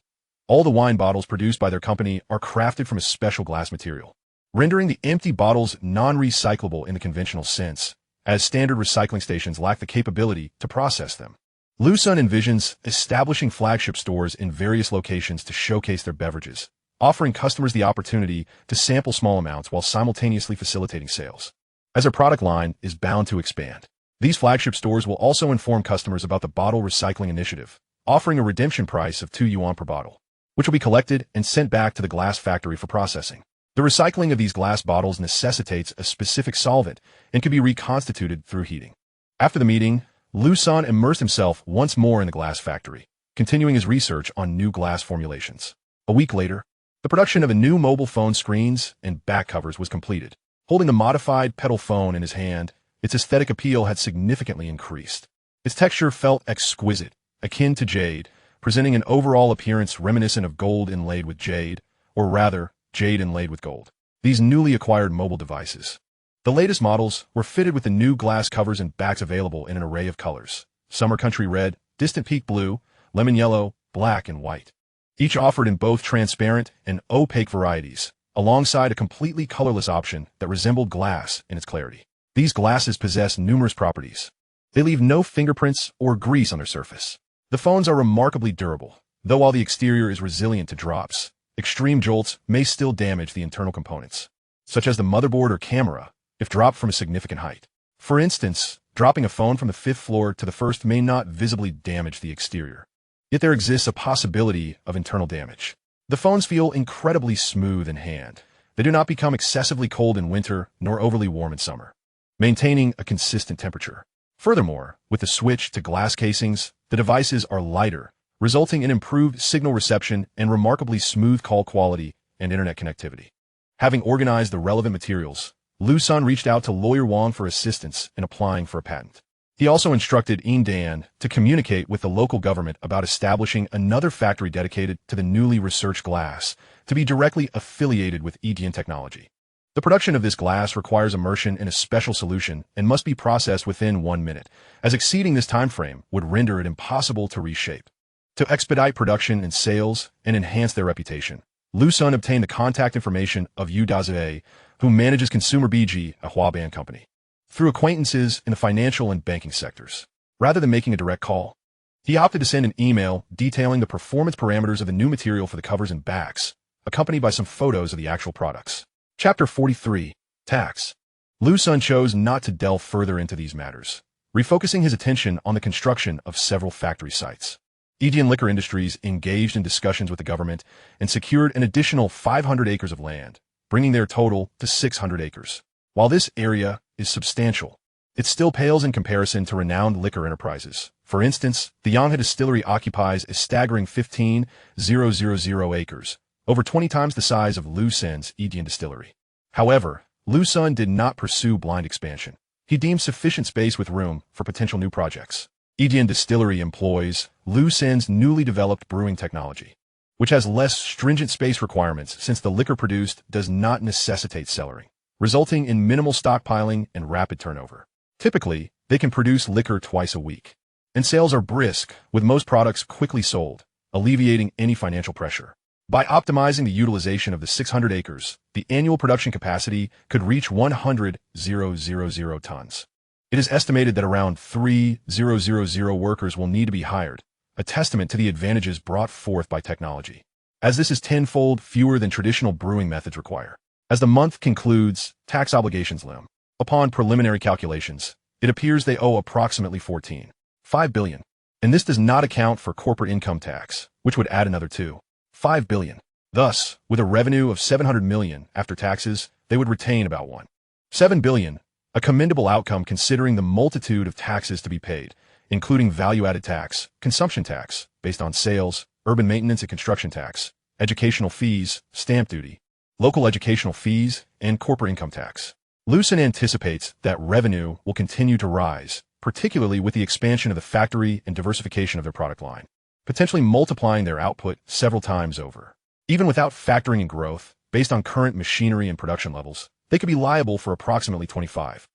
S1: All the wine bottles produced by their company are crafted from a special glass material, rendering the empty bottles non-recyclable in the conventional sense, as standard recycling stations lack the capability to process them. Liu Sen envisions establishing flagship stores in various locations to showcase their beverages, offering customers the opportunity to sample small amounts while simultaneously facilitating sales. As their product line is bound to expand, these flagship stores will also inform customers about the bottle recycling initiative, offering a redemption price of 2 yuan per bottle, which will be collected and sent back to the glass factory for processing. The recycling of these glass bottles necessitates a specific solvent and can be reconstituted through heating. After the meeting, Liu Sen immersed himself once more in the glass factory, continuing his research on new glass formulations. A week later, the production of a new mobile phone screens and back covers was completed. Holding the modified petal phone in his hand, its aesthetic appeal had significantly increased. Its texture felt exquisite, akin to jade, presenting an overall appearance reminiscent of gold inlaid with jade, or rather, jade inlaid with gold. These newly acquired mobile devices, the latest models, were fitted with the new glass covers and backs available in an array of colors: summer country red, distant peak blue, lemon yellow, black, and white. Each offered in both transparent and opaque varieties, alongside a completely colorless option that resembled glass in its clarity. These glasses possess numerous properties. They leave no fingerprints or grease on their surface. The phones are remarkably durable, though while the exterior is resilient to drops, extreme jolts may still damage the internal components, such as the motherboard or camera, if dropped from a significant height. For instance, dropping a phone from the 5th floor to the 1st may not visibly damage the exterior. Yet there exists a possibility of internal damage. The phones feel incredibly smooth in hand. They do not become excessively cold in winter nor overly warm in summer, maintaining a consistent temperature. Furthermore, with the switch to glass casings, the devices are lighter, resulting in improved signal reception and remarkably smooth call quality and internet connectivity. Having organized the relevant materials, Liu Sen reached out to lawyer Wang for assistance in applying for a patent. He also instructed Dan to communicate with the local government about establishing another factory dedicated to the newly researched glass to be directly affiliated with technology. The production of this glass requires immersion in a special solution and must be processed within 1 minute, as exceeding this time frame would render it impossible to reshape. To expedite production and sales and enhance their reputation, Liu Sen obtained the contact information of Yu Daze, who manages Consumer BG, a Huaban company, through acquaintances in the financial and banking sectors. Rather than making a direct call, he opted to send an email detailing the performance parameters of the new material for the covers and backs, accompanied by some photos of the actual products. Chapter 43. Tax. Liu Sen chose not to delve further into these matters, refocusing his attention on the construction of several factory sites. Liquor Industries engaged in discussions with the government and secured an additional 500 acres of land, bringing their total to 600 acres. While this area is substantial, it still pales in comparison to renowned liquor enterprises. For instance, the Yanghe Distillery occupies a staggering 15,000 acres, over 20 times the size of Liu Sen's Distillery. However, Liu Sen did not pursue blind expansion. He deemed sufficient space with room for potential new projects. Distillery employs Liu Sen's newly developed brewing technology, which has less stringent space requirements since the liquor produced does not necessitate cellaring, resulting in minimal stockpiling and rapid turnover. Typically, they can produce liquor twice a week, and sales are brisk, with most products quickly sold, alleviating any financial pressure. By optimizing the utilization of the 600 acres, the annual production capacity could reach 100,000 tons. It is estimated that around 3,000 workers will need to be hired, a testament to the advantages brought forth by technology, as this is tenfold fewer than traditional brewing methods require. As the month concludes, tax obligations limb. Upon preliminary calculations, it appears they owe approximately 14.5 billion. And this does not account for corporate income tax, which would add another 2.5 billion. Thus, with a revenue of 700 million after taxes, they would retain about 1.7 billion, a commendable outcome considering the multitude of taxes to be paid, including value-added tax, consumption tax, based on sales, urban maintenance and construction tax, educational fees, stamp duty, local educational fees, and corporate income tax. Liu Sen anticipates that revenue will continue to rise, particularly with the expansion of the factory and diversification of their product line, potentially multiplying their output several times over. Even without factoring in growth, based on current machinery and production levels, they could be liable for approximately 25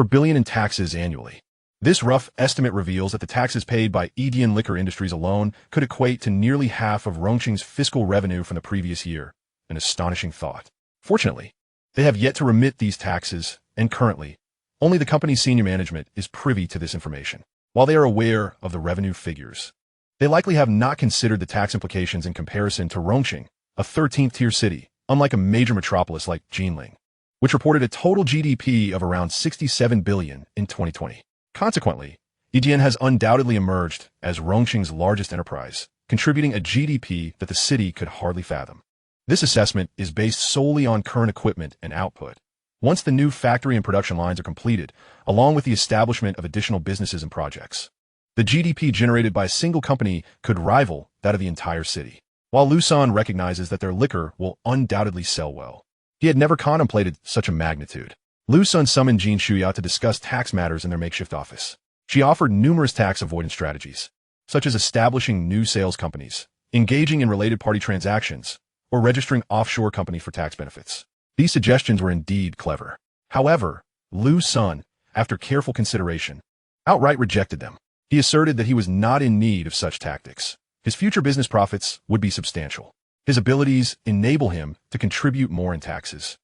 S1: billion in taxes annually. This rough estimate reveals that the taxes paid by Liquor Industries alone could equate to nearly half of Rongqing's fiscal revenue from the previous year, an astonishing thought. Fortunately, they have yet to remit these taxes, and currently, only the company's senior management is privy to this information. While they are aware of the revenue figures, they likely have not considered the tax implications in comparison to Rongqing, a 13th-tier city, unlike a major metropolis like Jinling, which reported a total GDP of around 67 billion in 2020. Consequently, Yijian has undoubtedly emerged as Rongqing's largest enterprise, contributing a GDP that the city could hardly fathom. This assessment is based solely on current equipment and output. Once the new factory and production lines are completed, along with the establishment of additional businesses and projects, the GDP generated by a single company could rival that of the entire city. While Liu Sen recognizes that their liquor will undoubtedly sell well, he had never contemplated such a magnitude. Liu Sen summoned Jin Shuya to discuss tax matters in their makeshift office. She offered numerous tax avoidance strategies, such as establishing new sales companies, engaging in related party transactions, or registering offshore companies for tax benefits. These suggestions were indeed clever. However, Liu Sen, after careful consideration, outright rejected them. He asserted that he was not in need of such tactics. His future business profits would be substantial. His abilities enable him to contribute more in taxes,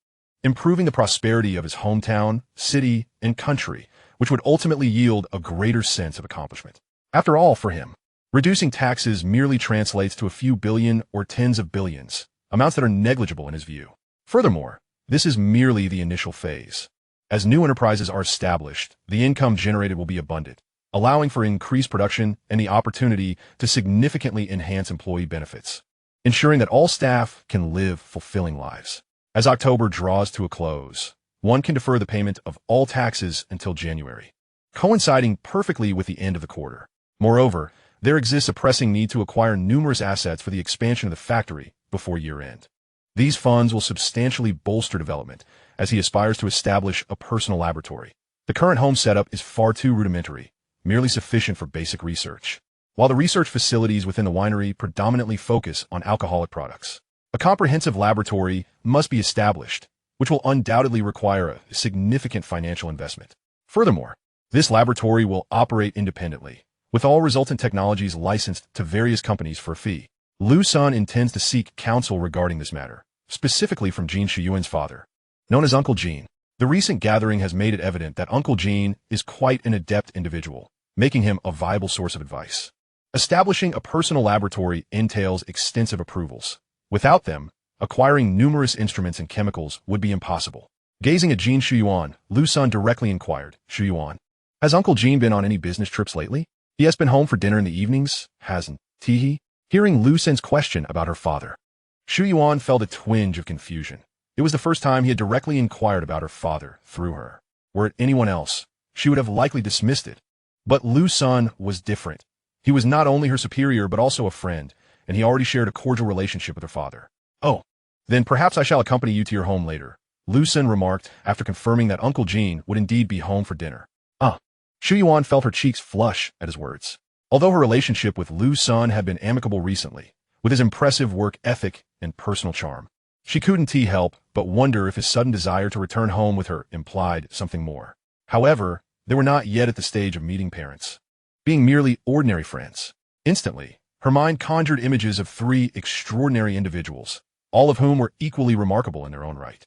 S1: improving the prosperity of his hometown, city, and country, which would ultimately yield a greater sense of accomplishment. After all, for him, reducing taxes merely translates to a few billion or tens of billions, amounts that are negligible in his view. Furthermore, this is merely the initial phase. As new enterprises are established, the income generated will be abundant, allowing for increased production and the opportunity to significantly enhance employee benefits, ensuring that all staff can live fulfilling lives. As October draws to a close, one can defer the payment of all taxes until January, coinciding perfectly with the end of the quarter. Moreover, there exists a pressing need to acquire numerous assets for the expansion of the factory before year-end. These funds will substantially bolster development as he aspires to establish a personal laboratory. The current home setup is far too rudimentary, merely sufficient for basic research, while the research facilities within the winery predominantly focus on alcoholic products. A comprehensive laboratory must be established, which will undoubtedly require a significant financial investment. Furthermore, this laboratory will operate independently, with all resultant technologies licensed to various companies for a fee. Liu Sen intends to seek counsel regarding this matter, specifically from Jin Shuyuan's father, known as Uncle Jin. The recent gathering has made it evident that Uncle Jin is quite an adept individual, making him a viable source of advice. Establishing a personal laboratory entails extensive approvals. Without them, acquiring numerous instruments and chemicals would be impossible. Gazing at Jin Shuyuan, Liu Sen directly inquired, "Shuyuan, has Uncle Jin been on any business trips lately? He has been home for dinner in the evenings, hasn't he?" Hearing Liu Sen's question about her father, Shuyuan felt a twinge of confusion. It was the first time he had directly inquired about her father through her. Were it anyone else, she would have likely dismissed it. But Liu Sen was different. He was not only her superior but also a friend, and he already shared a cordial relationship with her father. "Oh, then perhaps I shall accompany you to your home later," Liu Sen remarked after confirming that Uncle Jin would indeed be home for dinner. Shuyuan felt her cheeks flush at his words. Although her relationship with Liu Sen had been amicable recently, with his impressive work ethic and personal charm, she couldn't help but wonder if his sudden desire to return home with her implied something more. However, they were not yet at the stage of meeting parents, being merely ordinary friends. Instantly, her mind conjured images of three extraordinary individuals, all of whom were equally remarkable in their own right.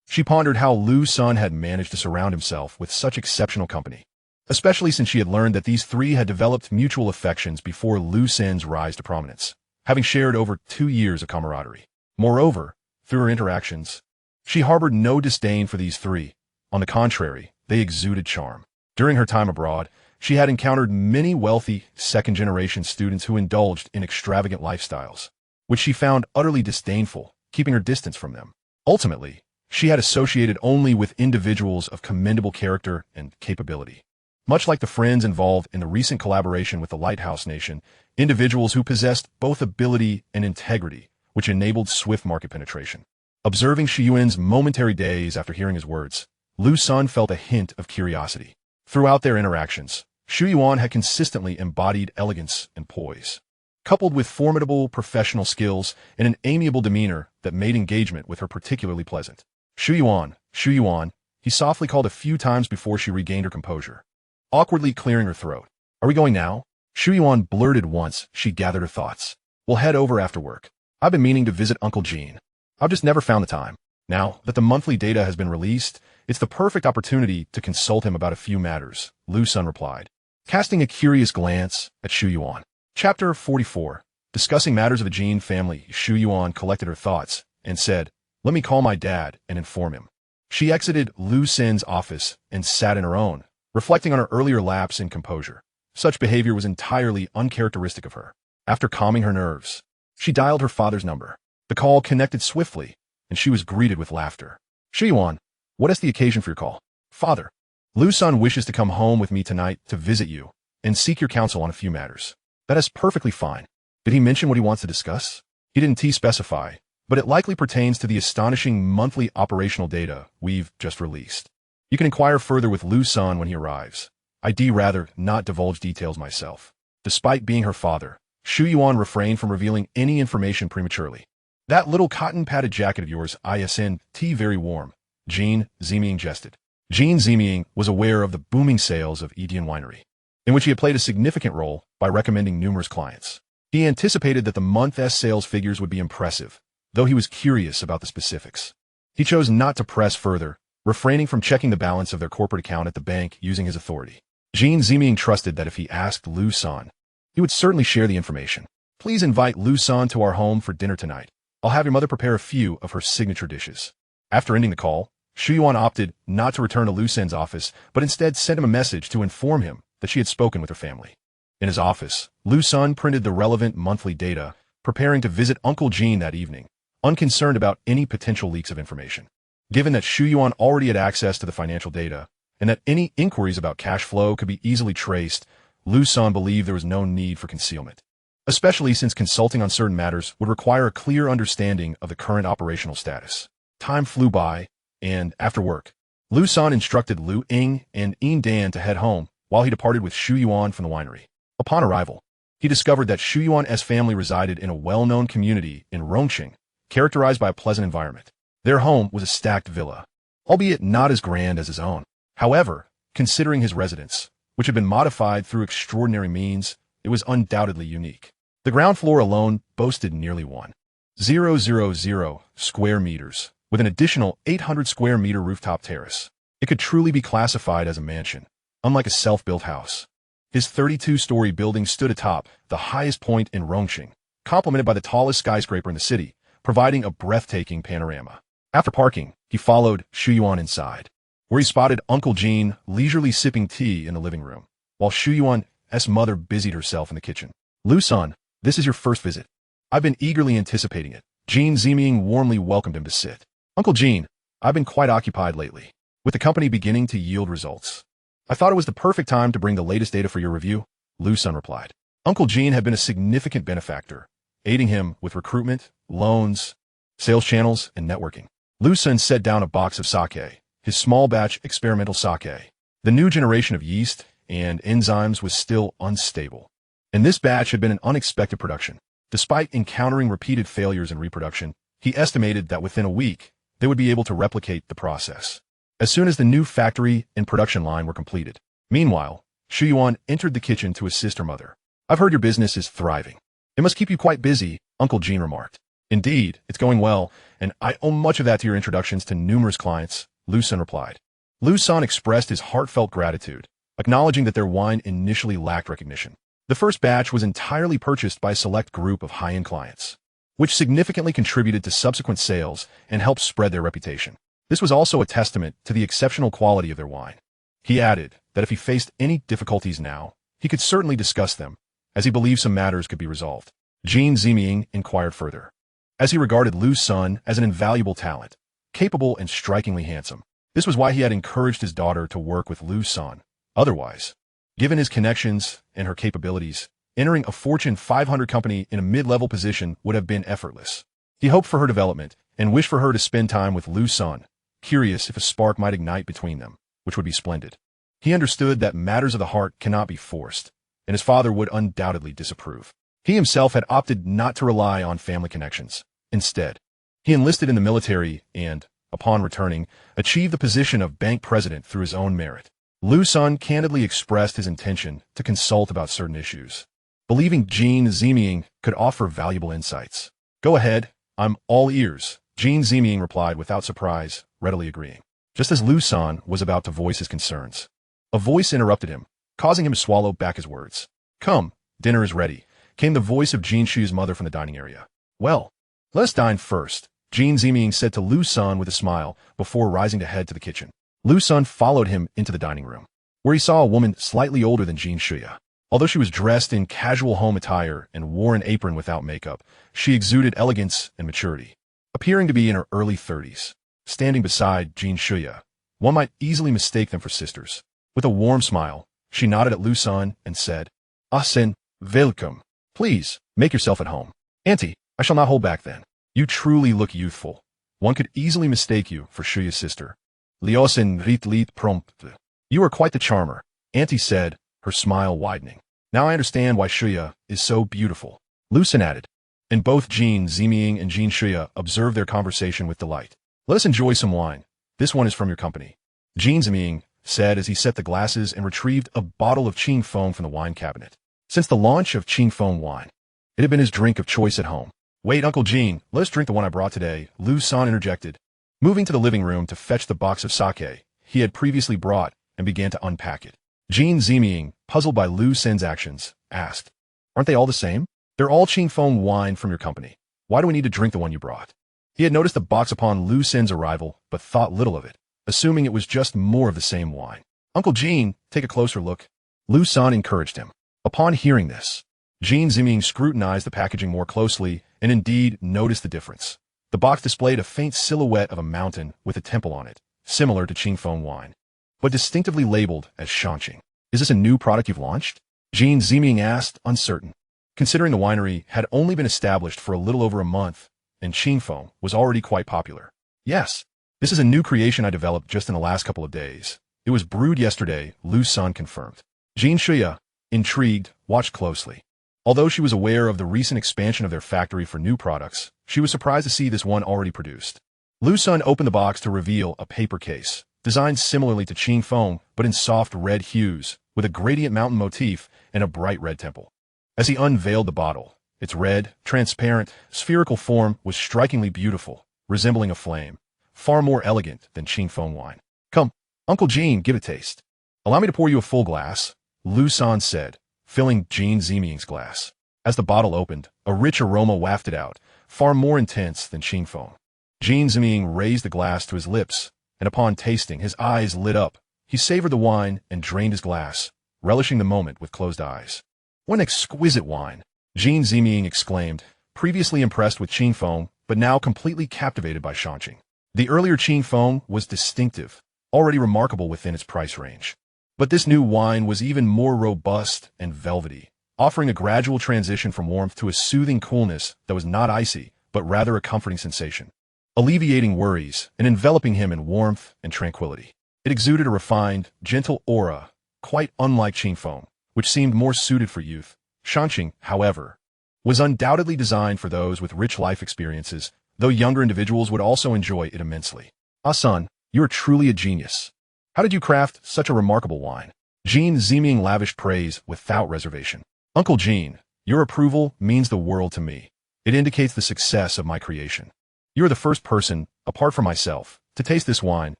S1: She pondered how Liu Sen had managed to surround himself with such exceptional company, especially since she had learned that these three had developed mutual affections before Liu Sen's rise to prominence, having shared over 2 years of camaraderie. Moreover, through her interactions, she harbored no disdain for these three. On the contrary, they exuded charm. During her time abroad, she had encountered many wealthy, second-generation students who indulged in extravagant lifestyles, which she found utterly disdainful, keeping her distance from them. Ultimately, she had associated only with individuals of commendable character and capability. Much like the friends involved in the recent collaboration with the Lighthouse Nation, individuals who possessed both ability and integrity, which enabled swift market penetration. Observing Shuyuan's momentary daze after hearing his words, Liu Sen felt a hint of curiosity. Throughout their interactions, Shuyuan had consistently embodied elegance and poise, coupled with formidable professional skills and an amiable demeanor that made engagement with her particularly pleasant. "Shuyuan, Shuyuan," he softly called a few times before she regained her composure, awkwardly clearing her throat. "Are we going now?" Shuyuan blurted once she gathered her thoughts. "We'll head over after work. I've been meaning to visit Uncle Jin. I've just never found the time. Now that the monthly data has been released, it's the perfect opportunity to consult him about a few matters," Liu Sen replied, casting a curious glance at Shuyuan. Chapter 44. Discussing matters of the Jin family, Shuyuan collected her thoughts and said, "Let me call my dad and inform him." She exited Liu Sen's office and sat in her own, reflecting on her earlier lapse in composure. Such behavior was entirely uncharacteristic of her. After calming her nerves, she dialed her father's number. The call connected swiftly, and she was greeted with laughter. "Shuyuan, what is the occasion for your call?" "Father, Liu Sen wishes to come home with me tonight to visit you and seek your counsel on a few matters." "That is perfectly fine. Did he mention what he wants to discuss?" "He didn't specify, but it likely pertains to the astonishing monthly operational data we've just released. You can inquire further with Liu Sen when he arrives. I'd rather not divulge details myself." Despite being her father, Shuyuan refrained from revealing any information prematurely. "That little cotton-padded jacket of yours isn't very warm," Jin Ziming jested. Jin Ziming was aware of the booming sales of Edian Winery, in which he had played a significant role by recommending numerous clients. He anticipated that the month's sales figures would be impressive, though he was curious about the specifics. He chose not to press further, refraining from checking the balance of their corporate account at the bank using his authority. Jin Ziming trusted that if he asked Liu Sen, he would certainly share the information. "Please invite Liu Sen to our home for dinner tonight. I'll have your mother prepare a few of her signature dishes." After ending the call, Shuyuan opted not to return to Liu Sen's office, but instead sent him a message to inform him that she had spoken with her family. In his office, Liu Sen printed the relevant monthly data, preparing to visit Uncle Jin that evening, unconcerned about any potential leaks of information. Given that Shuyuan already had access to the financial data, and that any inquiries about cash flow could be easily traced, Liu Sen believed there was no need for concealment. especially since consulting on certain matters would require a clear understanding of the current operational status. Time flew by, and after work, Liu Sen instructed Liu Ying and Yin Dan to head home while he departed with Xu Yuan from the winery. Upon arrival, he discovered that Xu Yuan's family resided in a well-known community in Rongqing, characterized by a pleasant environment. Their home was a stacked villa, albeit not as grand as his own. However, considering his residence, which had been modified through extraordinary means, it was undoubtedly unique. The ground floor alone boasted nearly 1,000 square meters, with an additional 800 square meter rooftop terrace. It could truly be classified as a mansion, unlike a self-built house. His 32-story building stood atop the highest point in Rongqing, complemented by the tallest skyscraper in the city, providing a breathtaking panorama. After parking, he followed Xu Yuan inside, where he spotted Uncle Jean leisurely sipping tea in the living room, while Xu Yuan's mother busied herself in the kitchen. Liu Sen, this is your first visit. I've been eagerly anticipating it. Jean Ziming warmly welcomed him to sit. Uncle Jean, I've been quite occupied lately, with the company beginning to yield results. I thought it was the perfect time to bring the latest data for your review, Liu Sen replied. Uncle Jean had been a significant benefactor, aiding him with recruitment, loans, sales channels, and networking. Liu Sen set down a box of sake, his small batch experimental sake. The new generation of yeast and enzymes was still unstable, and this batch had been an unexpected production. Despite encountering repeated failures in reproduction, he estimated that within a week, they would be able to replicate the process, as soon as the new factory and production line were completed. Meanwhile, Xu Yuan entered the kitchen to assist her mother. I've heard your business is thriving. It must keep you quite busy, Uncle Jean remarked. Indeed, it's going well, and I owe much of that to your introductions to numerous clients, Liu Sen replied. Liu Sen expressed his heartfelt gratitude, acknowledging that their wine initially lacked recognition. The first batch was entirely purchased by a select group of high-end clients, which significantly contributed to subsequent sales and helped spread their reputation. This was also a testament to the exceptional quality of their wine. He added that if he faced any difficulties now, he could certainly discuss them, as he believed some matters could be resolved. Jean Ziming inquired further, as he regarded Liu Sen as an invaluable talent, capable and strikingly handsome. This was why he had encouraged his daughter to work with Liu Sen. Otherwise, given his connections and her capabilities, entering a Fortune 500 company in a mid-level position would have been effortless. He hoped for her development and wished for her to spend time with Liu Sen, curious if a spark might ignite between them, which would be splendid. He understood that matters of the heart cannot be forced, and his father would undoubtedly disapprove. He himself had opted not to rely on family connections. Instead, he enlisted in the military and, upon returning, achieved the position of bank president through his own merit. Liu Sen candidly expressed his intention to consult about certain issues, believing Jean Ziming could offer valuable insights. Go ahead, I'm all ears, Jean Ziming replied without surprise, readily agreeing. Just as Liu Sen was about to voice his concerns, a voice interrupted him, causing him to swallow back his words. Come, dinner is ready, came the voice of Jean Shu's mother from the dining area. Well, let us dine first, Jean Ziming said to Liu Sen with a smile before rising to head to the kitchen. Liu Sen followed him into the dining room, where he saw a woman slightly older than Jean Shuya. Although she was dressed in casual home attire and wore an apron without makeup, she exuded elegance and maturity, appearing to be in her early 30s. Standing beside Jean Shuya, one might easily mistake them for sisters. With a warm smile, she nodded at Liu Sen and said, Ah Sen, welcome. Please, make yourself at home. Auntie, I shall not hold back then. You truly look youthful. One could easily mistake you for Shuya's sister. Liu Sen rit prompt. You are quite the charmer, Auntie said, her smile widening. Now I understand why Shuya is so beautiful, Liu Sen added. And both Jean Ziming and Jean Shuya observed their conversation with delight. Let us enjoy some wine. This one is from your company, Jean Ziming said as he set the glasses and retrieved a bottle of Qing Foam from the wine cabinet. Since the launch of Qing Foam wine, it had been his drink of choice at home. Wait, Uncle Jean, let us drink the one I brought today, Liu Sen interjected, moving to the living room to fetch the box of sake he had previously brought and began to unpack it. Jean Ziming, puzzled by Liu Sen's actions, asked, Aren't they all the same? They're all Qing Foam wine from your company. Why do we need to drink the one you brought? He had noticed the box upon Liu Sen's arrival, but thought little of it, assuming it was just more of the same wine. Uncle Jean, take a closer look. Liu Sen encouraged him. Upon hearing this, Jean Ziming scrutinized the packaging more closely and indeed noticed the difference. The box displayed a faint silhouette of a mountain with a temple on it, similar to Qing Foam wine, but distinctively labeled as Shanqing. Is this a new product you've launched? Jean Ziming asked, uncertain. considering the winery had only been established for a little over a month, and Qingfeng was already quite popular. Yes, this is a new creation I developed just in the last couple of days. It was brewed yesterday, Liu Sen confirmed. Jin Shuya, intrigued, watched closely. Although she was aware of the recent expansion of their factory for new products, she was surprised to see this one already produced. Liu Sen opened the box to reveal a paper case, designed similarly to Qingfeng but in soft red hues, with a gradient mountain motif and a bright red temple. As he unveiled the bottle, its red, transparent, spherical form was strikingly beautiful, resembling a flame, far more elegant than Qingfeng wine. "Come, Uncle Jean, give it a taste. Allow me to pour you a full glass," Liu Sen said, filling Jean Ziming's glass. As the bottle opened, a rich aroma wafted out, far more intense than Qingfeng. Jean Ziming raised the glass to his lips, and upon tasting, his eyes lit up. He savored the wine and drained his glass, relishing the moment with closed eyes. "What an exquisite wine!" Jean Ziming exclaimed, previously impressed with Qingfeng, but now completely captivated by Shanqing. The earlier Qingfeng was distinctive, already remarkable within its price range. But this new wine was even more robust and velvety, offering a gradual transition from warmth to a soothing coolness that was not icy, but rather a comforting sensation, alleviating worries and enveloping him in warmth and tranquility. It exuded a refined, gentle aura, quite unlike Qingfeng, which seemed more suited for youth. Shanqing, however, was undoubtedly designed for those with rich life experiences, though younger individuals would also enjoy it immensely. "Ah Son, you are truly a genius. How did you craft such a remarkable wine?" Jean Ziming lavished praise without reservation. "Uncle Jean, your approval means the world to me. It indicates the success of my creation. You are the first person, apart from myself, to taste this wine,"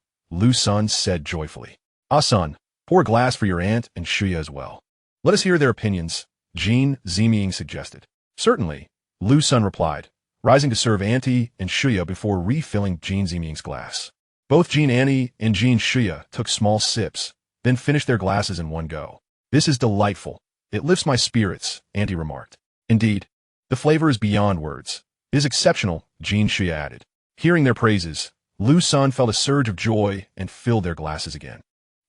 S1: Liu Sen said joyfully. "Ah Son, pour a glass for your aunt and Shuya as well. Let us hear their opinions," Jean Ziming suggested. "Certainly," Liu Sen replied, rising to serve Auntie and Shuya before refilling Jean Ziming's glass. Both Jean Annie and Jean Shuya took small sips, then finished their glasses in one go. "This is delightful. It lifts my spirits," Auntie remarked. "Indeed, the flavor is beyond words. It is exceptional," Jean Shuya added. Hearing their praises, Liu Sen felt a surge of joy and filled their glasses again,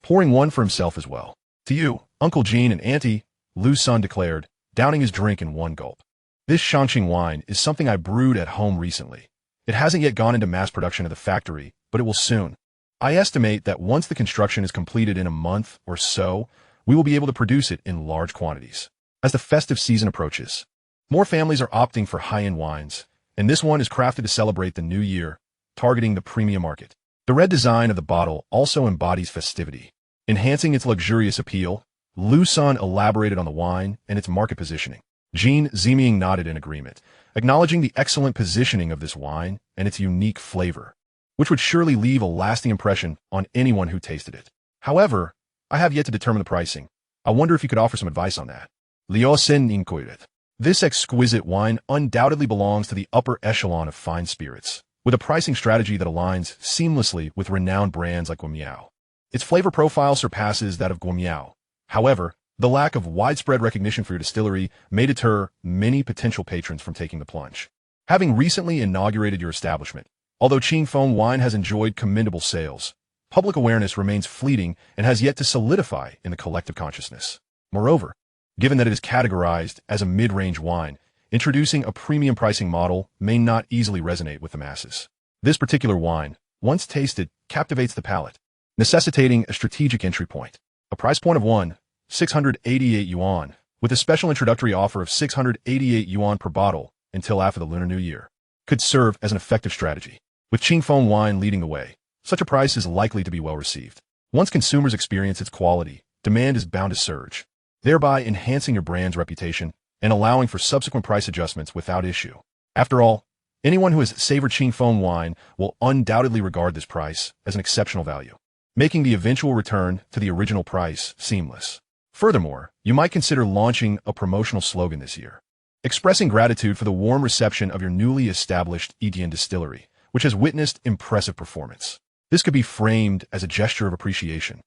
S1: pouring one for himself as well. "To you, Uncle Jean and Auntie," Liu Sen declared, downing his drink in one gulp. "This Shanqing wine is something I brewed at home recently. It hasn't yet gone into mass production at the factory, but it will soon. I estimate that once the construction is completed in a month or so, we will be able to produce it in large quantities. As the festive season approaches, more families are opting for high-end wines, and this one is crafted to celebrate the new year, targeting the premium market." The red design of the bottle also embodies festivity. Enhancing its luxurious appeal, Liu Sen elaborated on the wine and its market positioning. Jean Ziming nodded in agreement, acknowledging the excellent positioning of this wine and its unique flavor, which would surely leave a lasting impression on anyone who tasted it. "However, I have yet to determine the pricing. I wonder if you could offer some advice on that." Liu Sen inquired. "This exquisite wine undoubtedly belongs to the upper echelon of fine spirits, with a pricing strategy that aligns seamlessly with renowned brands like Guamiao. Its flavor profile surpasses that of Guamiao. However, the lack of widespread recognition for your distillery may deter many potential patrons from taking the plunge. Having recently inaugurated your establishment, although Qingfeng wine has enjoyed commendable sales, public awareness remains fleeting and has yet to solidify in the collective consciousness. Moreover, given that it is categorized as a mid-range wine, introducing a premium pricing model may not easily resonate with the masses. This particular wine, once tasted, captivates the palate, necessitating a strategic entry point. A price point of 688 yuan, with a special introductory offer of 688 yuan per bottle until after the Lunar New Year, could serve as an effective strategy. With Qingfeng wine leading the way, such a price is likely to be well received. Once consumers experience its quality, demand is bound to surge, thereby enhancing your brand's reputation and allowing for subsequent price adjustments without issue. After all, anyone who has savored Qingfeng wine will undoubtedly regard this price as an exceptional value, making the eventual return to the original price seamless. Furthermore, you might consider launching a promotional slogan this year, expressing gratitude for the warm reception of your newly established Edian distillery, which has witnessed impressive performance. This could be framed as a gesture of appreciation,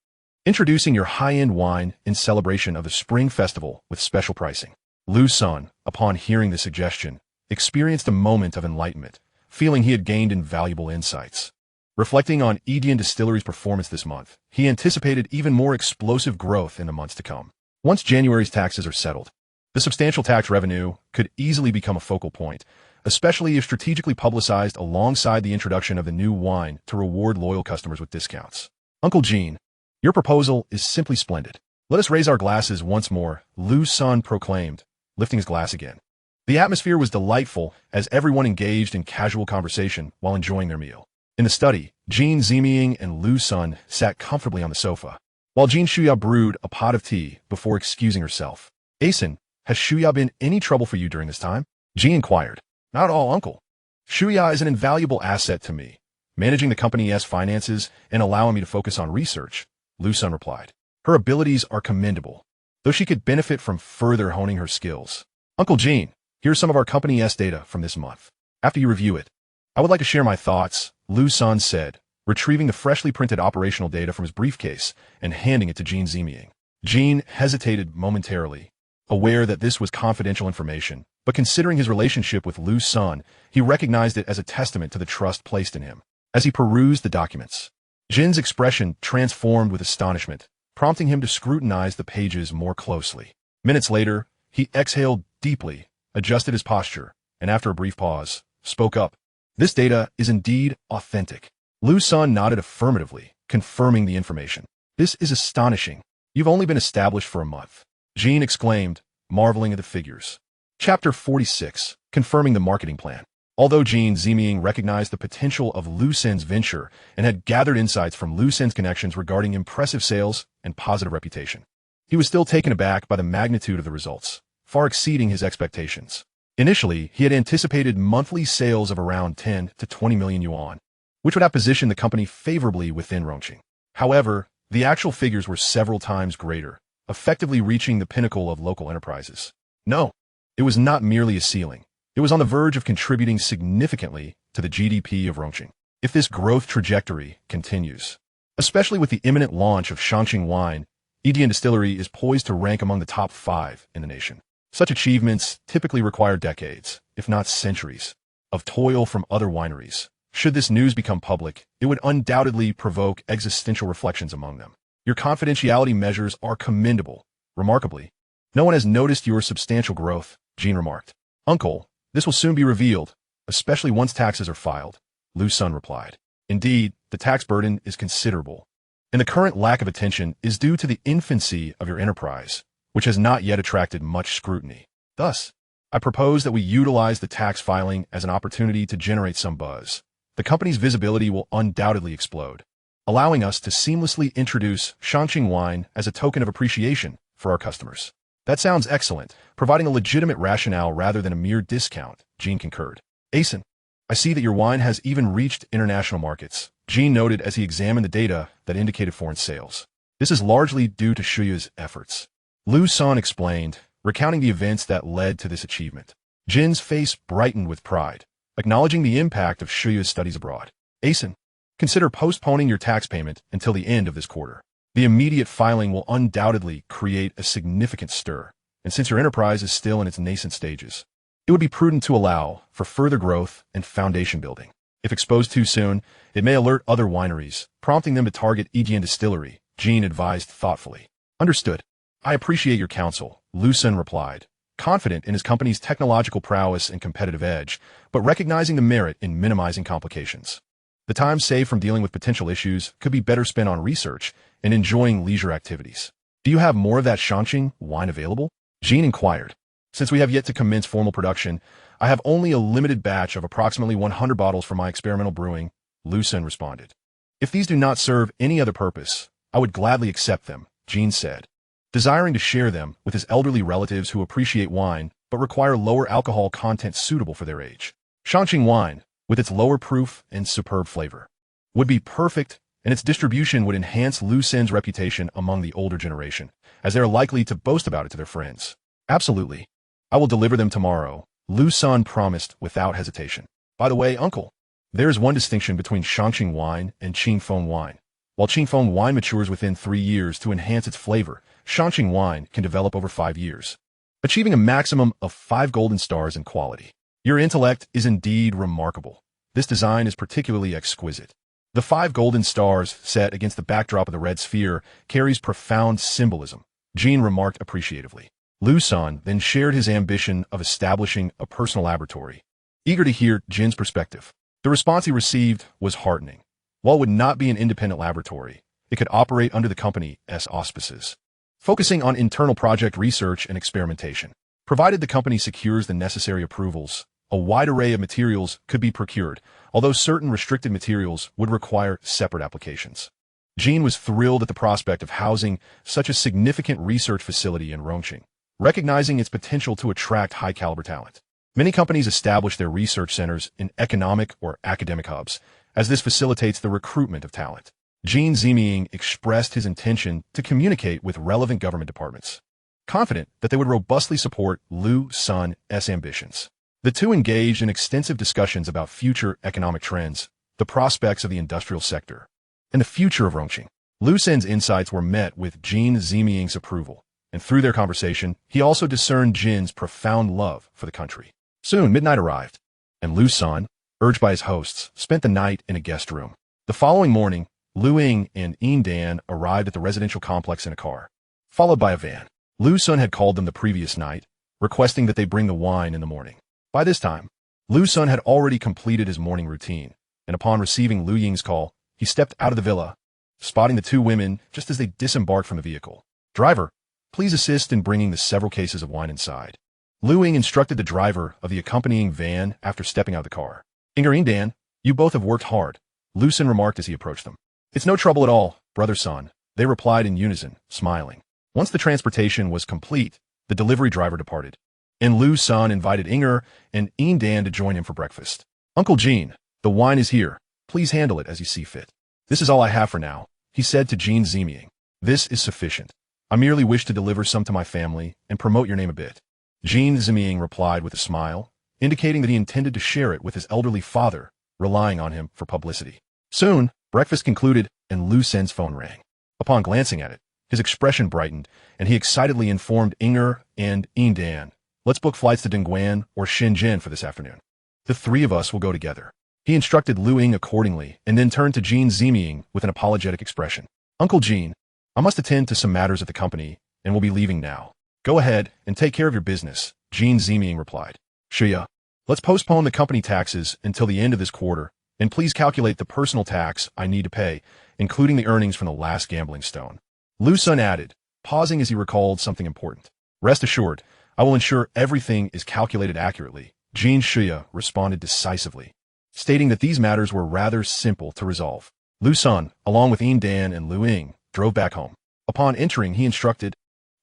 S1: introducing your high-end wine in celebration of the Spring Festival with special pricing. Liu Sen, upon hearing the suggestion, experienced a moment of enlightenment, feeling he had gained invaluable insights. Reflecting on Edian Distillery's performance this month, he anticipated even more explosive growth in the months to come. Once January's taxes are settled, The substantial tax revenue could easily become a focal point, especially if strategically publicized alongside the introduction of the new wine to reward loyal customers with discounts. Uncle Jean, your proposal is simply splendid. Let us raise our glasses once more, Liu Sen proclaimed, lifting his glass again. The atmosphere was delightful as everyone engaged in casual conversation while enjoying their meal. In the study, Jean Ziming and Liu Sen sat comfortably on the sofa, while Jean Shuya brewed a pot of tea before excusing herself. Asen, has Shuya been any trouble for you during this time? Jean inquired. Not at all, uncle. Shuya is an invaluable asset to me, managing the company's finances and allowing me to focus on research, Liu Sen replied. Her abilities are commendable, though she could benefit from further honing her skills. Uncle Jean, here's some of our company's data from this month. After you review it, I would like to share my thoughts, Liu Sen said, retrieving the freshly printed operational data from his briefcase and handing it to Jean Ziming. Jean hesitated momentarily, aware that this was confidential information, but considering his relationship with Liu Sen, he recognized it as a testament to the trust placed in him. As he perused the documents, Jin's expression transformed with astonishment, prompting him to scrutinize the pages more closely. Minutes later, he exhaled deeply, adjusted his posture, and after a brief pause, spoke up. This data is indeed authentic. Liu Sen nodded affirmatively, confirming the information. This is astonishing. You've only been established for a month. Jean exclaimed, marveling at the figures. Chapter 46, Confirming the Marketing Plan. Although Jean Ziming recognized the potential of Liu Sen's venture and had gathered insights from Liu Sen's connections regarding impressive sales and positive reputation, he was still taken aback by the magnitude of the results, far exceeding his expectations. Initially, he had anticipated monthly sales of around 10 to 20 million yuan, which would have positioned the company favorably within Rongqing. However, the actual figures were several times greater, effectively reaching the pinnacle of local enterprises. No, it was not merely a ceiling. It was on the verge of contributing significantly to the GDP of Rongqing. If this growth trajectory continues, especially with the imminent launch of Shangqing wine, Edian Distillery is poised to rank among the top 5 in the nation. Such achievements typically require decades, if not centuries, of toil from other wineries. Should this news become public, it would undoubtedly provoke existential reflections among them. Your confidentiality measures are commendable. Remarkably, no one has noticed your substantial growth, Jean remarked. Uncle, this will soon be revealed, especially once taxes are filed, Liu Sen replied. Indeed, the tax burden is considerable, and the current lack of attention is due to the infancy of your enterprise, which has not yet attracted much scrutiny. Thus, I propose that we utilize the tax filing as an opportunity to generate some buzz. The company's visibility will undoubtedly explode, allowing us to seamlessly introduce Shangqing wine as a token of appreciation for our customers. That sounds excellent, providing a legitimate rationale rather than a mere discount, Jean concurred. Asen, I see that your wine has even reached international markets, Jean noted as he examined the data that indicated foreign sales. This is largely due to Shuya's efforts. Liu Sen explained, recounting the events that led to this achievement. Jin's face brightened with pride, acknowledging the impact of Shuya's studies abroad. Asen, consider postponing your tax payment until the end of this quarter. The immediate filing will undoubtedly create a significant stir, and since your enterprise is still in its nascent stages, it would be prudent to allow for further growth and foundation building. If exposed too soon, it may alert other wineries, prompting them to target Edian Distillery, Jean advised thoughtfully. Understood. I appreciate your counsel, Liu Sen replied, confident in his company's technological prowess and competitive edge, but recognizing the merit in minimizing complications. The time saved from dealing with potential issues could be better spent on research and enjoying leisure activities. Do you have more of that Shangqing wine available? Jean inquired. Since we have yet to commence formal production, I have only a limited batch of approximately 100 bottles for my experimental brewing, Liu Sen responded. If these do not serve any other purpose, I would gladly accept them, Jean said, desiring to share them with his elderly relatives who appreciate wine but require lower alcohol content suitable for their age. Shangqing wine, with its lower proof and superb flavor, would be perfect, and its distribution would enhance Liu Sen's reputation among the older generation, as they are likely to boast about it to their friends. Absolutely. I will deliver them tomorrow, Liu Sen promised without hesitation. By the way, uncle, there is one distinction between Shangqing wine and Qingfeng wine. While Qingfeng wine matures within 3 years to enhance its flavor, Shangqing wine can develop over 5 years, achieving a maximum of 5 golden stars in quality. Your intellect is indeed remarkable. This design is particularly exquisite. The 5 golden stars set against the backdrop of the red sphere carries profound symbolism, Jean remarked appreciatively. Liu Sen then shared his ambition of establishing a personal laboratory. Eager to hear Jin's perspective, the response he received was heartening. While it would not be an independent laboratory, it could operate under the company's auspices, focusing on internal project research and experimentation. Provided the company secures the necessary approvals, a wide array of materials could be procured, although certain restricted materials would require separate applications. Jin was thrilled at the prospect of housing such a significant research facility in Rongqing, recognizing its potential to attract high-caliber talent. Many companies establish their research centers in economic or academic hubs, as this facilitates the recruitment of talent. Jin Ziming expressed his intention to communicate with relevant government departments, confident that they would robustly support Liu Sen's ambitions. The two engaged in extensive discussions about future economic trends, the prospects of the industrial sector, and the future of Rongqing. Liu Sen's insights were met with Jin Ziming's approval, and through their conversation, he also discerned Jin's profound love for the country. Soon, midnight arrived, and Liu Sen, urged by his hosts, spent the night in a guest room. The following morning, Liu Ying and Yin Dan arrived at the residential complex in a car, followed by a van. Liu Sen had called them the previous night, requesting that they bring the wine in the morning. By this time, Liu Sen had already completed his morning routine, and upon receiving Liu Ying's call, he stepped out of the villa, spotting the two women just as they disembarked from the vehicle. "Driver, please assist in bringing the several cases of wine inside." Liu Ying instructed the driver of the accompanying van after stepping out of the car. "Yin Dan, you both have worked hard," Liu Sen remarked as he approached them. "It's no trouble at all, brother Sen," they replied in unison, smiling. Once the transportation was complete, the delivery driver departed, and Liu Sen invited Inger and Yin Dan to join him for breakfast. "Uncle Jin, the wine is here. Please handle it as you see fit." "This is all I have for now," he said to Jin Ziming. "This is sufficient. I merely wish to deliver some to my family and promote your name a bit." Jin Ziming replied with a smile, indicating that he intended to share it with his elderly father, relying on him for publicity. Soon, breakfast concluded and Liu Sen's phone rang. Upon glancing at it, his expression brightened, and he excitedly informed Inger and Yin Dan, "Let's book flights to Dongguan or Shenzhen for this afternoon. The three of us will go together." He instructed Liu Ying accordingly, and then turned to Jin Ziming with an apologetic expression. "Uncle Jin, I must attend to some matters at the company and will be leaving now." "Go ahead and take care of your business," Jin Ziming replied. "Shuya, let's postpone the company taxes until the end of this quarter, and please calculate the personal tax I need to pay, including the earnings from the last gambling stone." Liu Sen added, pausing as he recalled something important. "Rest assured, I will ensure everything is calculated accurately." Jin Shuya responded decisively, stating that these matters were rather simple to resolve. Liu Sen, along with Yin Dan and Liu Ying, drove back home. Upon entering, he instructed,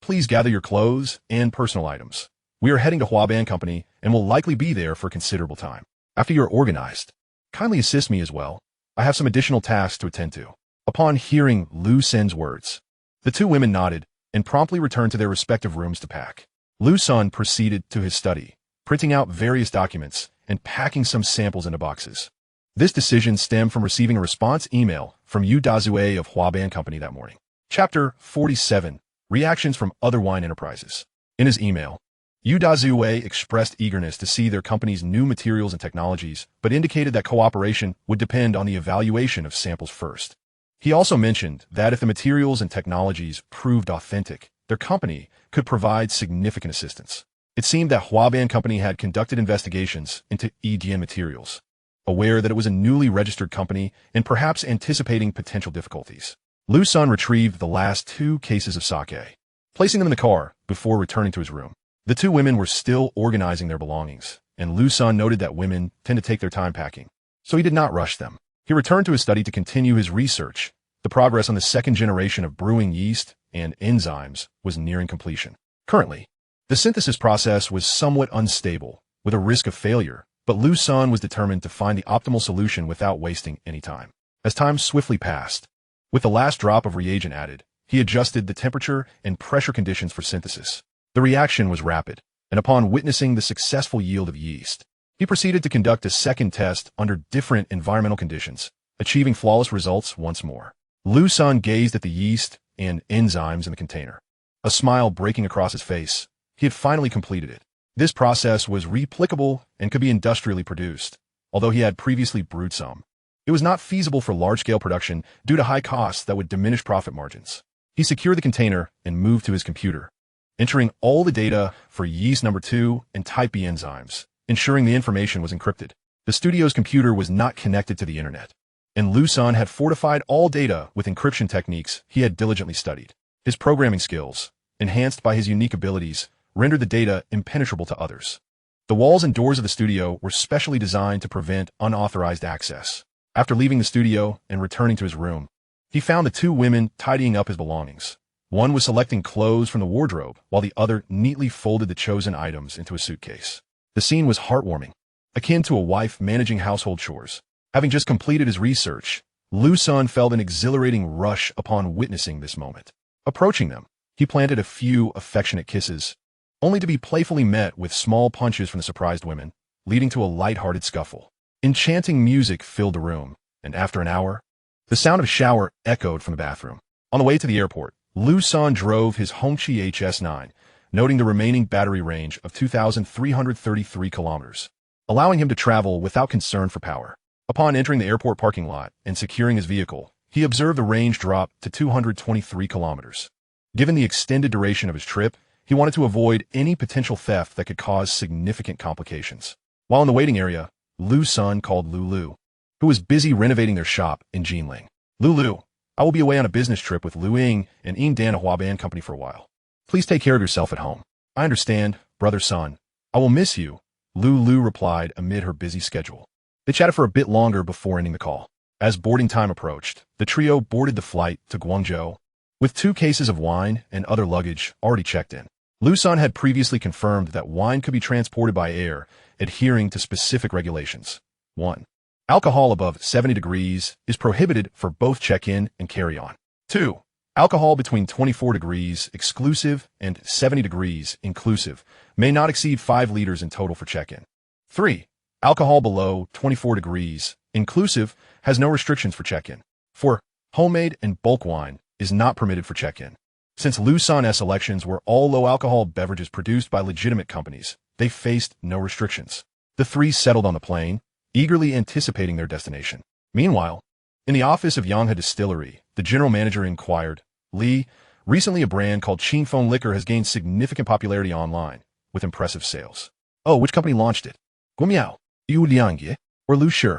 S1: "Please gather your clothes and personal items. We are heading to Huaban Company and will likely be there for a considerable time. After you are organized, kindly assist me as well. I have some additional tasks to attend to." Upon hearing Liu Sen's words, the two women nodded and promptly returned to their respective rooms to pack. Liu Sen proceeded to his study, printing out various documents and packing some samples into boxes. This decision stemmed from receiving a response email from Yu Dazue of Huaban Company that morning. Chapter 47. Reactions from Other Wine Enterprises. In his email, Yu Dazue expressed eagerness to see their company's new materials and technologies, but indicated that cooperation would depend on the evaluation of samples first. He also mentioned that if the materials and technologies proved authentic, their company could provide significant assistance. It seemed that Huaban Company had conducted investigations into Edian materials, aware that it was a newly registered company and perhaps anticipating potential difficulties. Liu Sen retrieved the last 2 cases of sake, placing them in the car before returning to his room. The two women were still organizing their belongings, and Liu Sen noted that women tend to take their time packing, so he did not rush them. He returned to his study to continue his research. The progress on the second generation of brewing yeast and enzymes was nearing completion. Currently, the synthesis process was somewhat unstable, with a risk of failure, but Liu Sen was determined to find the optimal solution without wasting any time. As time swiftly passed, with the last drop of reagent added, he adjusted the temperature and pressure conditions for synthesis. The reaction was rapid, and upon witnessing the successful yield of yeast, he proceeded to conduct a second test under different environmental conditions, achieving flawless results once more. Liu Sen gazed at the yeast and enzymes in the container, a smile breaking across his face. He had finally completed it. This process was replicable and could be industrially produced, although he had previously brewed some. It was not feasible for large-scale production due to high costs that would diminish profit margins. He secured the container and moved to his computer, entering all the data for yeast number 2 and type B enzymes, ensuring the information was encrypted. The studio's computer was not connected to the internet, and Liu Sen had fortified all data with encryption techniques he had diligently studied. His programming skills, enhanced by his unique abilities, rendered the data impenetrable to others. The walls and doors of the studio were specially designed to prevent unauthorized access. After leaving the studio and returning to his room, he found the two women tidying up his belongings. One was selecting clothes from the wardrobe, while the other neatly folded the chosen items into a suitcase. The scene was heartwarming, akin to a wife managing household chores. Having just completed his research, Liu Sen felt an exhilarating rush upon witnessing this moment. Approaching them, he planted a few affectionate kisses, only to be playfully met with small punches from the surprised women, leading to a light-hearted scuffle. Enchanting music filled the room, and after an hour, the sound of a shower echoed from the bathroom. On the way to the airport, Liu Sen drove his Hongqi HS9, noting the remaining battery range of 2,333 kilometers, allowing him to travel without concern for power. Upon entering the airport parking lot and securing his vehicle, he observed the range drop to 223 kilometers. Given the extended duration of his trip, he wanted to avoid any potential theft that could cause significant complications. While in the waiting area, Liu Sen called Lulu, who was busy renovating their shop in Jinling. Lulu, I will be away on a business trip with Lu Ying and Ying Dan Huaban Company for a while. Please take care of yourself at home. I understand, brother Sun. I will miss you, Lulu replied amid her busy schedule. They chatted for a bit longer before ending the call. As boarding time approached, the trio boarded the flight to Guangzhou, with 2 cases of wine and other luggage already checked in. Liu Sen had previously confirmed that wine could be transported by air, adhering to specific regulations. 1. Alcohol above 70 degrees is prohibited for both check-in and carry-on. 2. Alcohol between 24 degrees exclusive and 70 degrees inclusive may not exceed 5 liters in total for check-in. 3. Alcohol below 24 degrees inclusive has no restrictions for check-in. 4. Homemade and bulk wine is not permitted for check-in. Since Liu Sen's selections were all low-alcohol beverages produced by legitimate companies, they faced no restrictions. The 3 settled on the plane, eagerly anticipating their destination. Meanwhile, in the office of Yanghe Distillery, the general manager inquired, Li, recently a brand called tenfold liquor has gained significant popularity online, with impressive sales. Oh, which company launched it? Gumiao, Yu Liangye, or Lu Shi?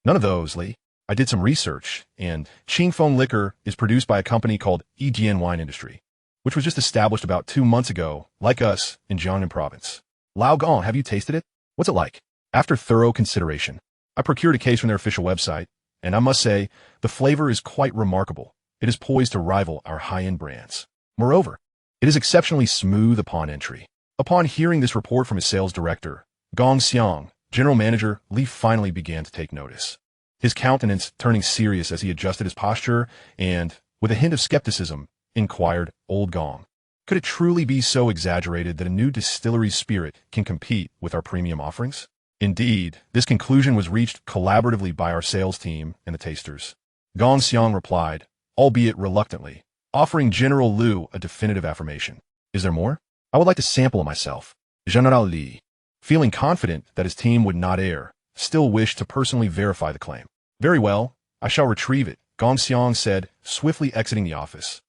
S1: None of those, Li. I did some research, and tenfold liquor is produced by a company called Ejian Wine Industry, which was just established about 2 months ago, like us, in Jiangnan Province. Lao Gong, have you tasted it? What's it like? After thorough consideration, I procured a case from their official website, and I must say, the flavor is quite remarkable. It is poised to rival our high-end brands. Moreover, it is exceptionally smooth upon entry. Upon hearing this report from his sales director, Gong Xiang, general manager Li finally began to take notice. His countenance turning serious as he adjusted his posture and, with a hint of skepticism, inquired, Old Gong, could it truly be so exaggerated that a new distillery spirit can compete with our premium offerings? Indeed, this conclusion was reached collaboratively by our sales team and the tasters. Gong Xiang replied, albeit reluctantly, offering General Liu a definitive affirmation. Is there more? I would like to sample it myself. General Li, feeling confident that his team would not err, still wished to personally verify the claim. Very well, I shall retrieve it, Gong Xiang said, swiftly exiting the office,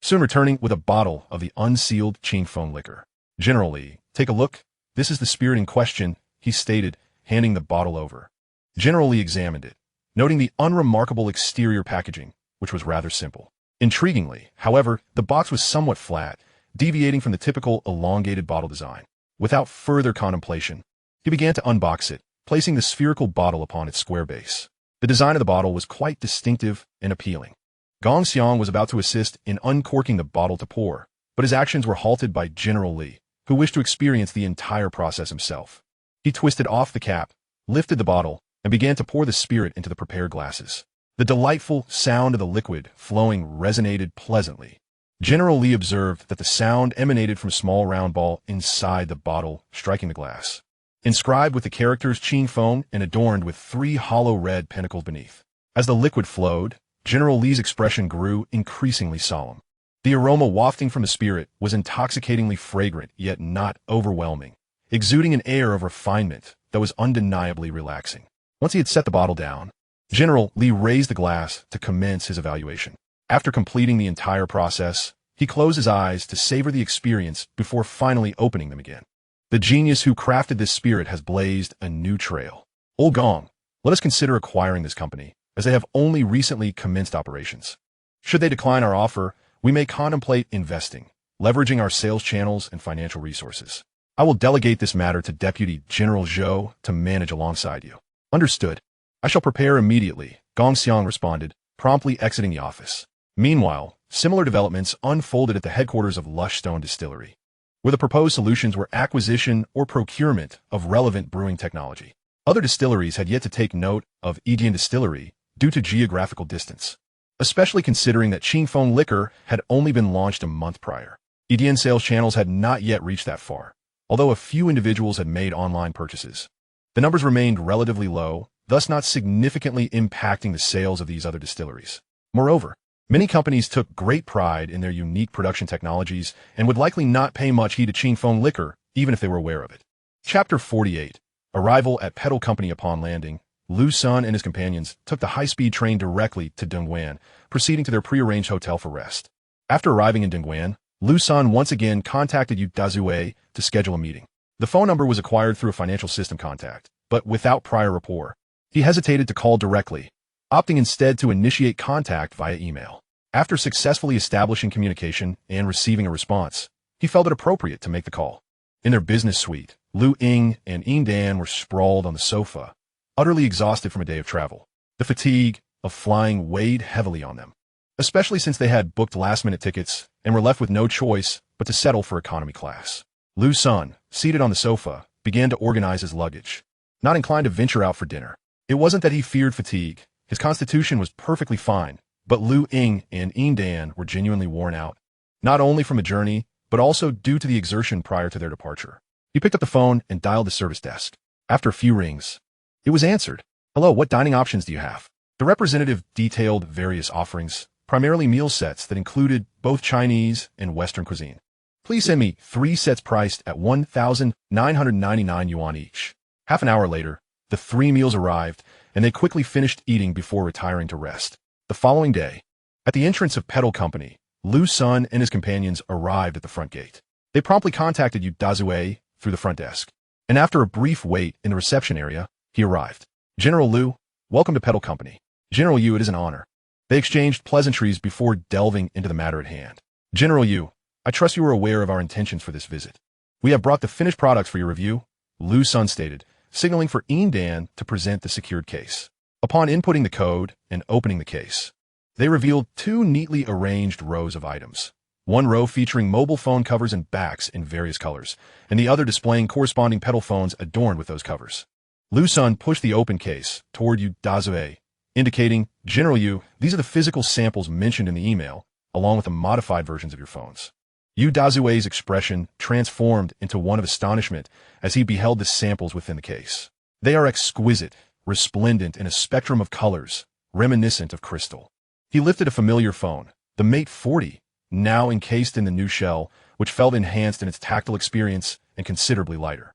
S1: soon returning with a bottle of the unsealed tenfold liquor. General Li, take a look. This is the spirit in question, he stated, handing the bottle over. General Li examined it, noting the unremarkable exterior packaging, which was rather simple. Intriguingly, however, the box was somewhat flat, deviating from the typical elongated bottle design. Without further contemplation, he began to unbox it, placing the spherical bottle upon its square base. The design of the bottle was quite distinctive and appealing. Gong Xiang was about to assist in uncorking the bottle to pour, but his actions were halted by General Li, who wished to experience the entire process himself. He twisted off the cap, lifted the bottle, and began to pour the spirit into the prepared glasses. The delightful sound of the liquid flowing resonated pleasantly. General Li observed that the sound emanated from a small round ball inside the bottle, striking the glass. Inscribed with the characters tenfold and adorned with 3 hollow red pentacles beneath. As the liquid flowed, General Li's expression grew increasingly solemn. The aroma wafting from the spirit was intoxicatingly fragrant, yet not overwhelming, exuding an air of refinement that was undeniably relaxing. Once he had set the bottle down, General Li raised the glass to commence his evaluation. After completing the entire process, He closed his eyes to savor the experience before finally opening them again. The genius who crafted this spirit has blazed a new trail. Old Gong, let us consider acquiring this company, as they have only recently commenced operations. Should they decline our offer, we may contemplate investing, leveraging our sales channels and financial resources. I will delegate this matter to Deputy General Zhou to manage alongside you. Understood. I shall prepare immediately, Gong Xiang responded, promptly exiting the office. Meanwhile, similar developments unfolded at the headquarters of Lushstone Distillery, where the proposed solutions were acquisition or procurement of relevant brewing technology. Other distilleries had yet to take note of Edian Distillery due to geographical distance, especially considering that Qingfeng liquor had only been launched a month prior. Edian sales channels had not yet reached that far, although a few individuals had made online purchases. The numbers remained relatively low, thus not significantly impacting the sales of these other distilleries. Moreover, many companies took great pride in their unique production technologies and would likely not pay much heed to Qingfeng liquor, even if they were aware of it. Chapter 48. Arrival at Petal Company. Upon landing, Liu Sen and his companions took the high-speed train directly to Dongguan, proceeding to their prearranged hotel for rest. After arriving in Dongguan, Liu Sen once again contacted Yu Dazue to schedule a meeting. The phone number was acquired through a financial system contact, but without prior rapport. He hesitated to call directly, opting instead to initiate contact via email. After successfully establishing communication and receiving a response, he felt it appropriate to make the call. In their business suite, Lu Ying and Ying Dan were sprawled on the sofa, utterly exhausted from a day of travel. The fatigue of flying weighed heavily on them, especially since they had booked last-minute tickets and were left with no choice but to settle for economy class. Liu Sen, seated on the sofa, began to organize his luggage, not inclined to venture out for dinner. It wasn't that he feared fatigue. His constitution was perfectly fine, but Lu Ying and Ying Dan were genuinely worn out, not only from the journey, but also due to the exertion prior to their departure. He picked up the phone and dialed the service desk. After a few rings, it was answered. "Hello, what dining options do you have?" The representative detailed various offerings, primarily meal sets that included both Chinese and Western cuisine. "Please send me 3 sets priced at 1,999 yuan each." Half an hour later, the 3 meals arrived, and they quickly finished eating before retiring to rest. The following day, at the entrance of Petal Company, Liu Sen and his companions arrived at the front gate. They promptly contacted Yu Dazue through the front desk, and after a brief wait in the reception area, he arrived. "General Liu, welcome to Petal Company." "General Yu, it is an honor." They exchanged pleasantries before delving into the matter at hand. "General Yu, I trust you are aware of our intentions for this visit. We have brought the finished products for your review," Liu Sen stated, signaling for Ying Dan to present the secured case. Upon inputting the code and opening the case, they revealed 2 neatly arranged rows of items. One row featuring mobile phone covers and backs in various colors, and the other displaying corresponding Petal phones adorned with those covers. Liu Sen pushed the open case toward Yu Dazue, indicating, "General Yu, these are the physical samples mentioned in the email, along with the modified versions of your phones." Yu Dazue's expression transformed into one of astonishment as he beheld the samples within the case. They are exquisite, resplendent in a spectrum of colors, reminiscent of crystal. He lifted a familiar phone, the Mate 40, now encased in the new shell, which felt enhanced in its tactile experience and considerably lighter.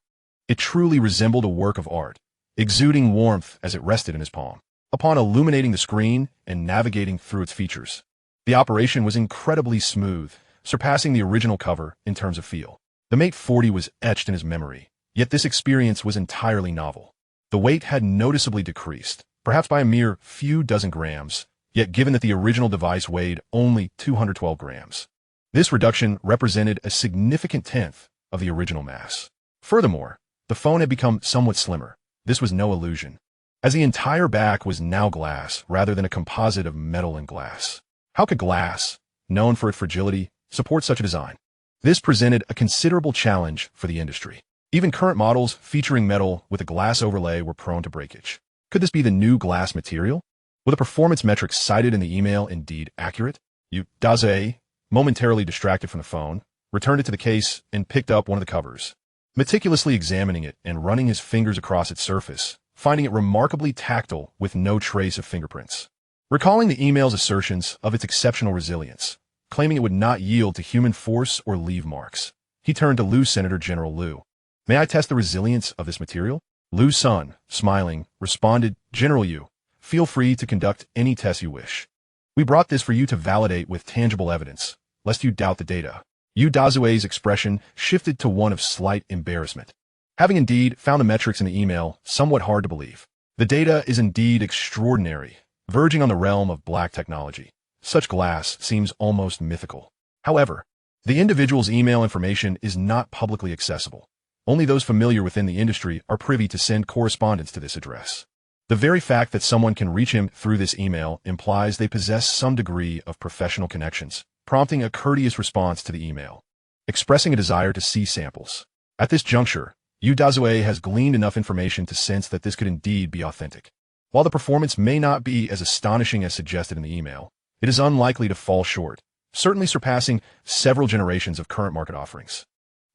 S1: It truly resembled a work of art, exuding warmth as it rested in his palm. Upon illuminating the screen and navigating through its features, the operation was incredibly smooth, surpassing the original cover in terms of feel. The Mate 40 was etched in his memory, yet this experience was entirely novel. The weight had noticeably decreased, perhaps by a mere few dozen grams, yet given that the original device weighed only 212 grams. This reduction represented a significant tenth of the original mass. Furthermore, the phone had become somewhat slimmer. This was no illusion, as the entire back was now glass rather than a composite of metal and glass. How could glass, known for its fragility, support such a design? This presented a considerable challenge for the industry. Even current models featuring metal with a glass overlay were prone to breakage. Could this be the new glass material? Were the performance metrics cited in the email indeed accurate? Yu Dazue, momentarily distracted from the phone, returned it to the case and picked up one of the covers, meticulously examining it and running his fingers across its surface, finding it remarkably tactile with no trace of fingerprints. Recalling the email's assertions of its exceptional resilience, claiming it would not yield to human force or leave marks, he turned to Liu Senator General Liu. "May I test the resilience of this material?" Liu Sen, smiling, responded, "General Yu, feel free to conduct any tests you wish. We brought this for you to validate with tangible evidence," lest you doubt the data. Yu Dazue's expression shifted to one of slight embarrassment. Having indeed found the metrics in the email somewhat hard to believe. The data is indeed extraordinary, verging on the realm of black technology. Such glass seems almost mythical. However, the individual's email information is not publicly accessible. Only those familiar within the industry are privy to send correspondence to this address. The very fact that someone can reach him through this email implies they possess some degree of professional connections, prompting a courteous response to the email, expressing a desire to see samples. At this juncture, Yu Dazue has gleaned enough information to sense that this could indeed be authentic. While the performance may not be as astonishing as suggested in the email, it is unlikely to fall short, certainly surpassing several generations of current market offerings.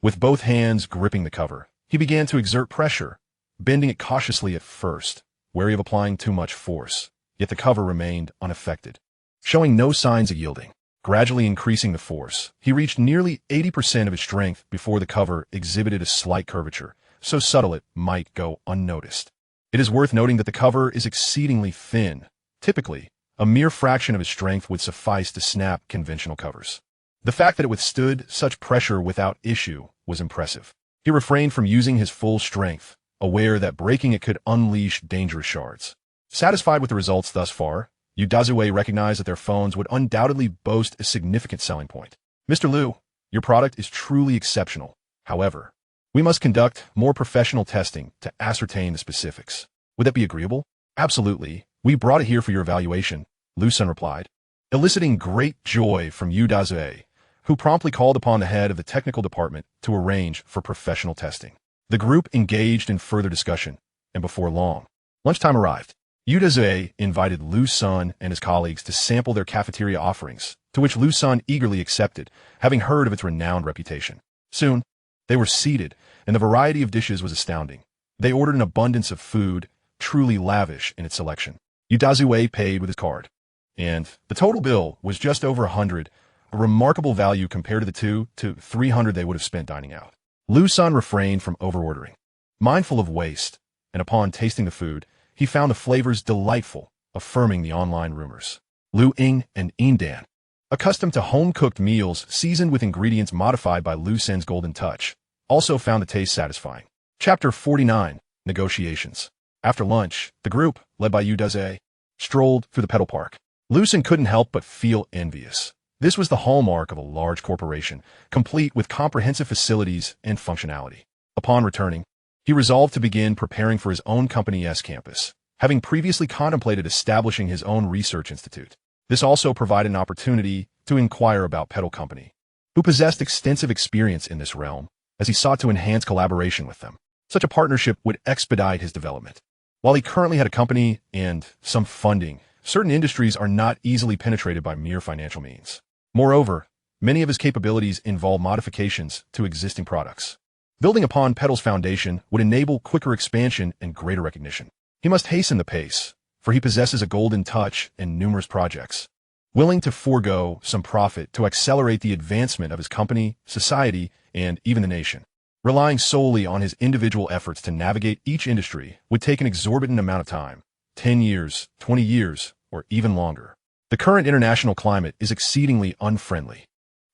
S1: With both hands gripping the cover, he began to exert pressure, bending it cautiously at first, wary of applying too much force, yet the cover remained unaffected, showing no signs of yielding. Gradually increasing the force, he reached nearly 80% of his strength before the cover exhibited a slight curvature, so subtle it might go unnoticed. It is worth noting that the cover is exceedingly thin. Typically, a mere fraction of his strength would suffice to snap conventional covers. The fact that it withstood such pressure without issue was impressive. He refrained from using his full strength, aware that breaking it could unleash dangerous shards. Satisfied with the results thus far, Yu Dazue recognized that their phones would undoubtedly boast a significant selling point. Mr. Liu, your product is truly exceptional. However, we must conduct more professional testing to ascertain the specifics. Would that be agreeable? Absolutely. We brought it here for your evaluation, Liu Sen replied, eliciting great joy from Yu Dazue, who promptly called upon the head of the technical department to arrange for professional testing. The group engaged in further discussion, and before long, lunchtime arrived. Yu Dazue invited Liu Sen and his colleagues to sample their cafeteria offerings, to which Liu Sen eagerly accepted, having heard of its renowned reputation. Soon, they were seated, and the variety of dishes was astounding. They ordered an abundance of food, truly lavish in its selection. Yu Dazue paid with his card, and the total bill was just over 100, a remarkable value compared to the 200 to 300 they would have spent dining out. Liu Sen refrained from overordering, mindful of waste, and upon tasting the food, he found the flavors delightful, affirming the online rumors. Liu Ying and Yin Dan, accustomed to home-cooked meals seasoned with ingredients modified by Liu Sen's golden touch, also found the taste satisfying. Chapter 49, Negotiations. After lunch, the group, led by Yu Dazue, strolled through the pedal park. Liu Sen couldn't help but feel envious. This was the hallmark of a large corporation, complete with comprehensive facilities and functionality. Upon returning, he resolved to begin preparing for his own company's campus, having previously contemplated establishing his own research institute. This also provided an opportunity to inquire about Pedal Company, who possessed extensive experience in this realm, as he sought to enhance collaboration with them. Such a partnership would expedite his development. While he currently had a company and some funding, certain industries are not easily penetrated by mere financial means. Moreover, many of his capabilities involve modifications to existing products. Building upon Pedal's foundation would enable quicker expansion and greater recognition. He must hasten the pace, for he possesses a golden touch and numerous projects, willing to forego some profit to accelerate the advancement of his company, society, and even the nation. Relying solely on his individual efforts to navigate each industry would take an exorbitant amount of time, 10 years, 20 years, or even longer. The current international climate is exceedingly unfriendly.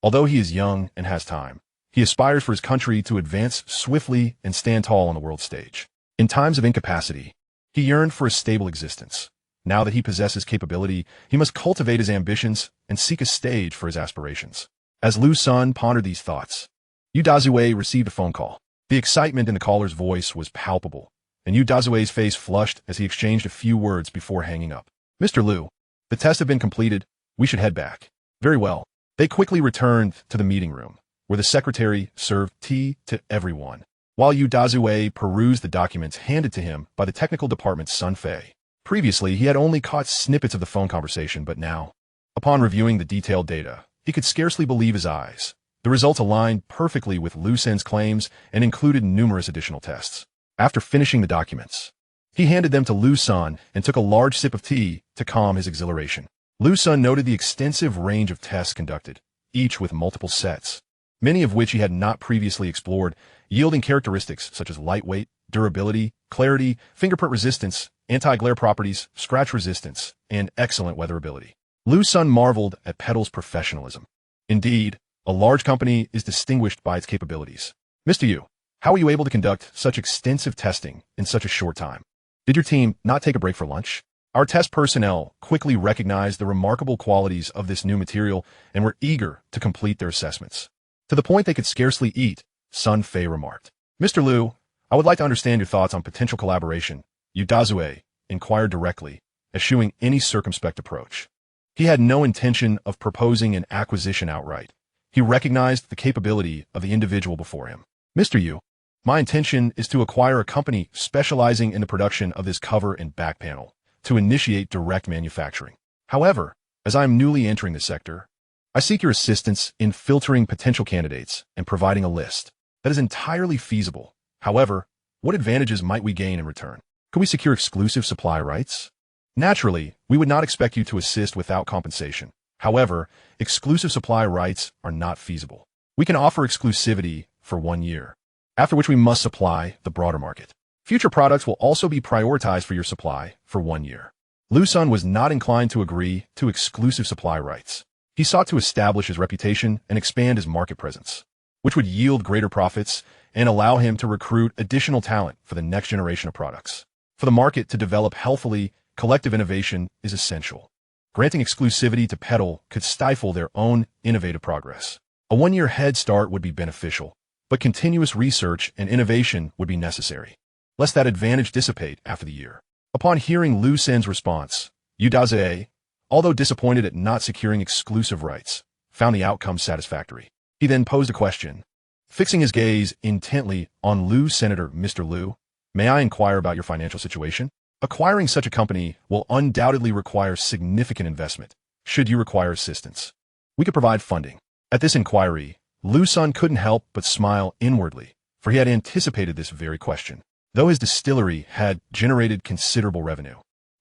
S1: Although he is young and has time, he aspires for his country to advance swiftly and stand tall on the world stage. In times of incapacity, he yearned for a stable existence. Now that he possesses capability, he must cultivate his ambitions and seek a stage for his aspirations. As Liu Sen pondered these thoughts, Yu Dazue received a phone call. The excitement in the caller's voice was palpable, and Yu Dazue's face flushed as he exchanged a few words before hanging up. Mr. Liu, the tests have been completed. We should head back. Very well. They quickly returned to the meeting room, where the secretary served tea to everyone, while Yu Dazue perused the documents handed to him by the technical department's Sun Fei. Previously, he had only caught snippets of the phone conversation, but now, upon reviewing the detailed data, he could scarcely believe his eyes. The results aligned perfectly with Liu Sen's claims and included numerous additional tests. After finishing the documents, he handed them to Liu Sen and took a large sip of tea to calm his exhilaration. Liu Sen noted the extensive range of tests conducted, each with multiple sets, many of which he had not previously explored, yielding characteristics such as lightweight, durability, clarity, fingerprint resistance, anti-glare properties, scratch resistance, and excellent weatherability. Liu Sen marveled at Pedal's professionalism. Indeed, a large company is distinguished by its capabilities. Mr. Yu, how were you able to conduct such extensive testing in such a short time? Did your team not take a break for lunch? Our test personnel quickly recognized the remarkable qualities of this new material and were eager to complete their assessments. To the point they could scarcely eat, Sun Fei remarked. Mr. Liu, I would like to understand your thoughts on potential collaboration. Yu Dazue inquired directly, eschewing any circumspect approach. He had no intention of proposing an acquisition outright. He recognized the capability of the individual before him. Mr. Yu, my intention is to acquire a company specializing in the production of this cover and back panel, to initiate direct manufacturing. However, as I am newly entering the sector, I seek your assistance in filtering potential candidates and providing a list. That is entirely feasible. However, what advantages might we gain in return? Could we secure exclusive supply rights? Naturally, we would not expect you to assist without compensation. However, exclusive supply rights are not feasible. We can offer exclusivity for 1 year, after which we must supply the broader market. Future products will also be prioritized for your supply for 1 year. Liu Sen was not inclined to agree to exclusive supply rights. He sought to establish his reputation and expand his market presence, which would yield greater profits and allow him to recruit additional talent for the next generation of products. For the market to develop healthily, collective innovation is essential. Granting exclusivity to Petal could stifle their own innovative progress. A 1-year head start would be beneficial, but continuous research and innovation would be necessary, lest that advantage dissipate after the year. Upon hearing Liu Sen's response, Yu Dazue, although disappointed at not securing exclusive rights, found the outcome satisfactory. He then posed a question, fixing his gaze intently on Liu. Senator Mr. Liu, may I inquire about your financial situation? Acquiring such a company will undoubtedly require significant investment, should you require assistance. We could provide funding. At this inquiry, Liu Sen couldn't help but smile inwardly, for he had anticipated this very question. Though his distillery had generated considerable revenue,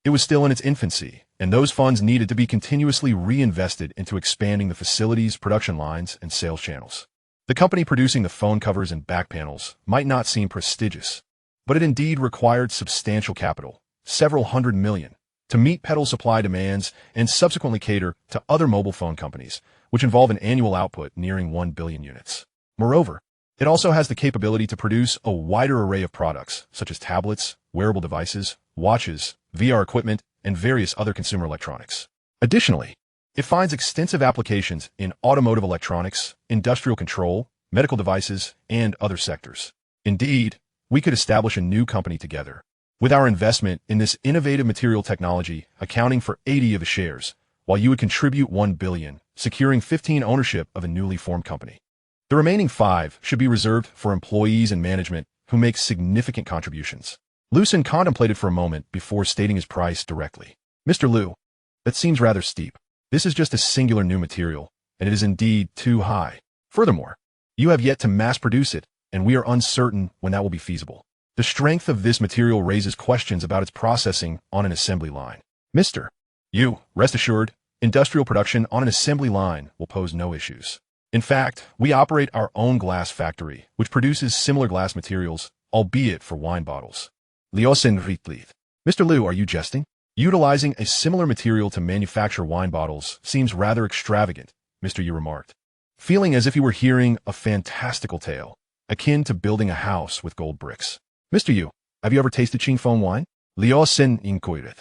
S1: it was still in its infancy, and those funds needed to be continuously reinvested into expanding the facilities, production lines, and sales channels. The company producing the phone covers and back panels might not seem prestigious, but it indeed required substantial capital, several hundred million, to meet Petal supply demands and subsequently cater to other mobile phone companies, which involve an annual output nearing 1 billion units. Moreover, it also has the capability to produce a wider array of products, such as tablets, wearable devices, watches, VR equipment, and various other consumer electronics. Additionally, it finds extensive applications in automotive electronics, industrial control, medical devices, and other sectors. Indeed, we could establish a new company together, with our investment in this innovative material technology accounting for 80 of the shares, while you would contribute 1 billion, securing 15 ownership of a newly formed company. The remaining 5 should be reserved for employees and management who make significant contributions. Liu Sen contemplated for a moment before stating his price directly. Mr. Liu, that seems rather steep. This is just a singular new material, and it is indeed too high. Furthermore, you have yet to mass produce it, and we are uncertain when that will be feasible. The strength of this material raises questions about its processing on an assembly line. Mr. Yu, rest assured, industrial production on an assembly line will pose no issues. In fact, we operate our own glass factory, which produces similar glass materials, albeit for wine bottles. Liu Sen replied. Mr. Liu, are you jesting? Utilizing a similar material to manufacture wine bottles seems rather extravagant, Mr. Yu remarked, feeling as if he were hearing a fantastical tale, akin to building a house with gold bricks. Mr. Yu, have you ever tasted tenfold wine? Liu Sen inquired.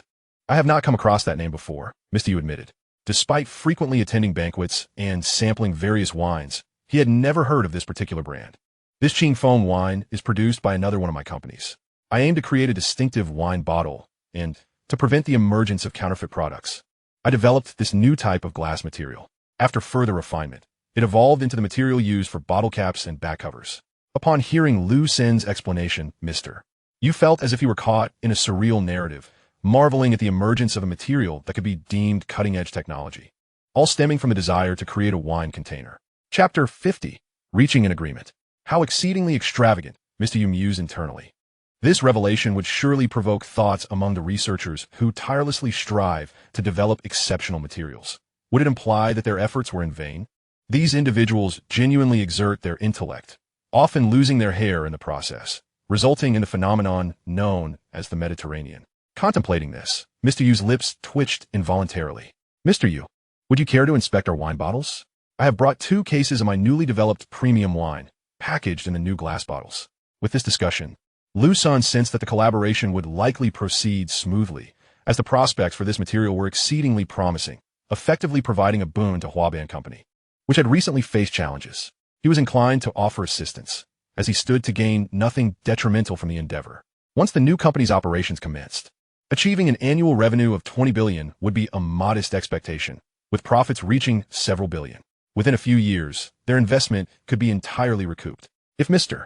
S1: I have not come across that name before, Mr. Yu admitted. Despite frequently attending banquets and sampling various wines, he had never heard of this particular brand. This tenfold wine is produced by another one of my companies. I aim to create a distinctive wine bottle, and to prevent the emergence of counterfeit products, I developed this new type of glass material. After further refinement, it evolved into the material used for bottle caps and back covers. Upon hearing Liu Sen's explanation, Mr. Yu felt as if he were caught in a surreal narrative, marveling at the emergence of a material that could be deemed cutting-edge technology, all stemming from the desire to create a wine container. Chapter 50. Reaching an Agreement. How exceedingly extravagant, Mr. Yu mused internally. This revelation would surely provoke thoughts among the researchers who tirelessly strive to develop exceptional materials. Would it imply that their efforts were in vain? These individuals genuinely exert their intellect, often losing their hair in the process, resulting in the phenomenon known as the Mediterranean. Contemplating this, Mr. Yu's lips twitched involuntarily. Mr. Yu, would you care to inspect our wine bottles? I have brought 2 cases of my newly developed premium wine, packaged in the new glass bottles. With this discussion, Liu Sen sensed that the collaboration would likely proceed smoothly, as the prospects for this material were exceedingly promising, effectively providing a boon to Huaban Company, which had recently faced challenges. He was inclined to offer assistance, as he stood to gain nothing detrimental from the endeavor. Once the new company's operations commenced, achieving an annual revenue of 20 billion would be a modest expectation, with profits reaching several billion. Within a few years, their investment could be entirely recouped. If Mr.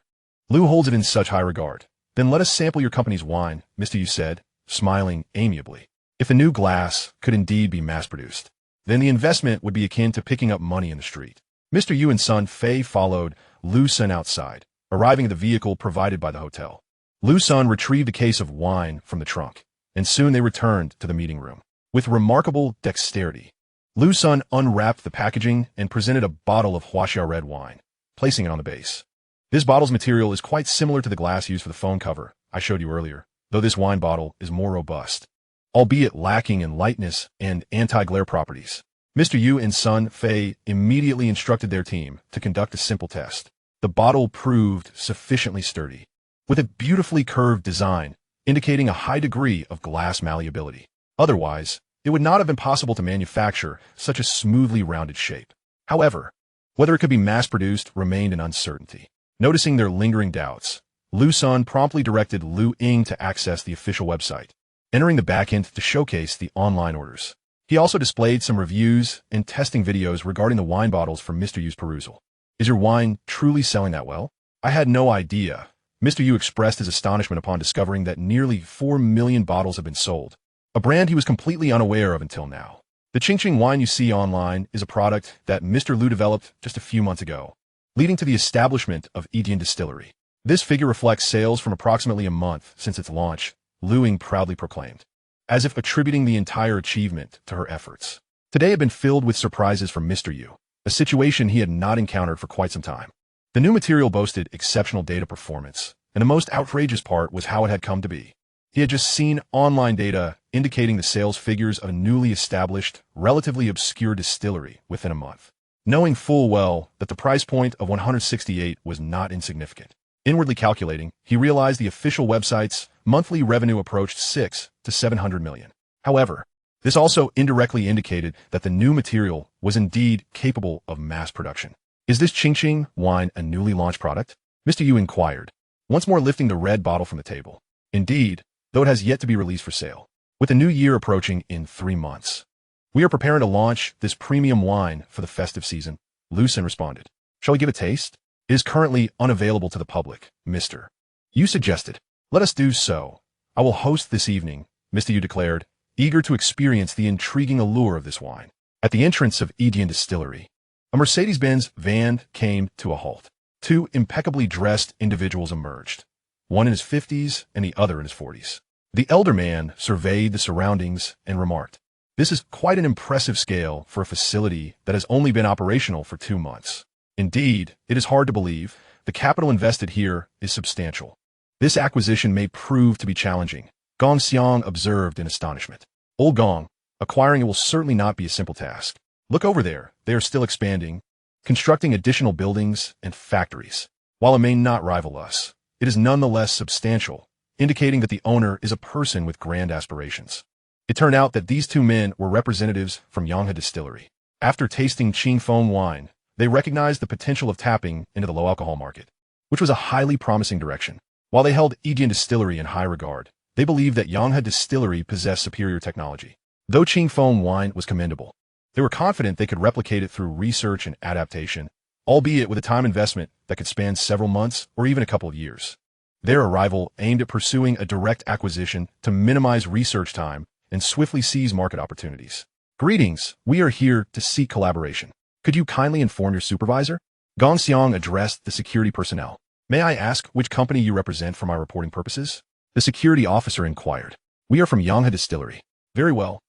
S1: Liu holds it in such high regard, then let us sample your company's wine, Mr. Yu said, smiling amiably. If the new glass could indeed be mass-produced, then the investment would be akin to picking up money in the street. Mr. Yu and Sun Fei followed Liu Sen outside, arriving at the vehicle provided by the hotel. Liu Sen retrieved a case of wine from the trunk, and soon they returned to the meeting room. With remarkable dexterity, Liu Sen unwrapped the packaging and presented a bottle of Huaxia red wine, placing it on the base. This bottle's material is quite similar to the glass used for the phone cover I showed you earlier, though this wine bottle is more robust, albeit lacking in lightness and anti-glare properties. Mr. Yu and Sun Fei immediately instructed their team to conduct a simple test. The bottle proved sufficiently sturdy, with a beautifully curved design indicating a high degree of glass malleability. Otherwise, it would not have been possible to manufacture such a smoothly rounded shape. However, whether it could be mass-produced remained an uncertainty. Noticing their lingering doubts, Liu Sen promptly directed Liu Ying to access the official website, entering the backend to showcase the online orders. He also displayed some reviews and testing videos regarding the wine bottles for Mr. Yu's perusal. Is your wine truly selling that well? I had no idea. Mr. Yu expressed his astonishment upon discovering that nearly 4 million bottles have been sold, a brand he was completely unaware of until now. The Qingqing wine you see online is a product that Mr. Liu developed just a few months ago, leading to the establishment of Edian Distillery. This figure reflects sales from approximately a month since its launch, Liu Ying proudly proclaimed, as if attributing the entire achievement to her efforts. Today had been filled with surprises from Mr. Yu, a situation he had not encountered for quite some time. The new material boasted exceptional data performance, and the most outrageous part was how it had come to be. He had just seen online data indicating the sales figures of a newly established, relatively obscure distillery within a month, knowing full well that the price point of 168 was not insignificant. Inwardly calculating, he realized the official website's monthly revenue approached 6 to 700 million. However, this also indirectly indicated that the new material was indeed capable of mass production. Is this Qingqing wine a newly launched product? Mr. Yu inquired, once more lifting the red bottle from the table. Indeed, though it has yet to be released for sale. With the new year approaching in 3 months, we are preparing to launch this premium wine for the festive season, Liu Sen responded. Shall we give a taste? It is currently unavailable to the public, Mr. Yu suggested. Let us do so. I will host this evening, Mr. Yu declared, eager to experience the intriguing allure of this wine. At the entrance of Edian Distillery, a Mercedes-Benz van came to a halt. 2 impeccably dressed individuals emerged, one in his 50s and the other in his 40s. The elder man surveyed the surroundings and remarked, "This is quite an impressive scale for a facility that has only been operational for 2 months. Indeed, it is hard to believe. The capital invested here is substantial. This acquisition may prove to be challenging," Gong Xiang observed in astonishment. "Old Gong, acquiring it will certainly not be a simple task. Look over there. They are still expanding, constructing additional buildings and factories. While it may not rival us, it is nonetheless substantial, indicating that the owner is a person with grand aspirations." It turned out that these 2 men were representatives from Yanghe Distillery. After tasting Qingfeng wine, they recognized the potential of tapping into the low-alcohol market, which was a highly promising direction. While they held Edian Distillery in high regard, they believed that Yanghe Distillery possessed superior technology. Though Qingfeng wine was commendable, they were confident they could replicate it through research and adaptation, albeit with a time investment that could span several months or even a couple of years. Their arrival aimed at pursuing a direct acquisition to minimize research time and swiftly seize market opportunities. "Greetings, we are here to seek collaboration. Could you kindly inform your supervisor?" Gong Xiang addressed the security personnel. "May I ask which company you represent for my reporting purposes?" The security officer inquired. "We are from Yanghe Distillery." "Very well.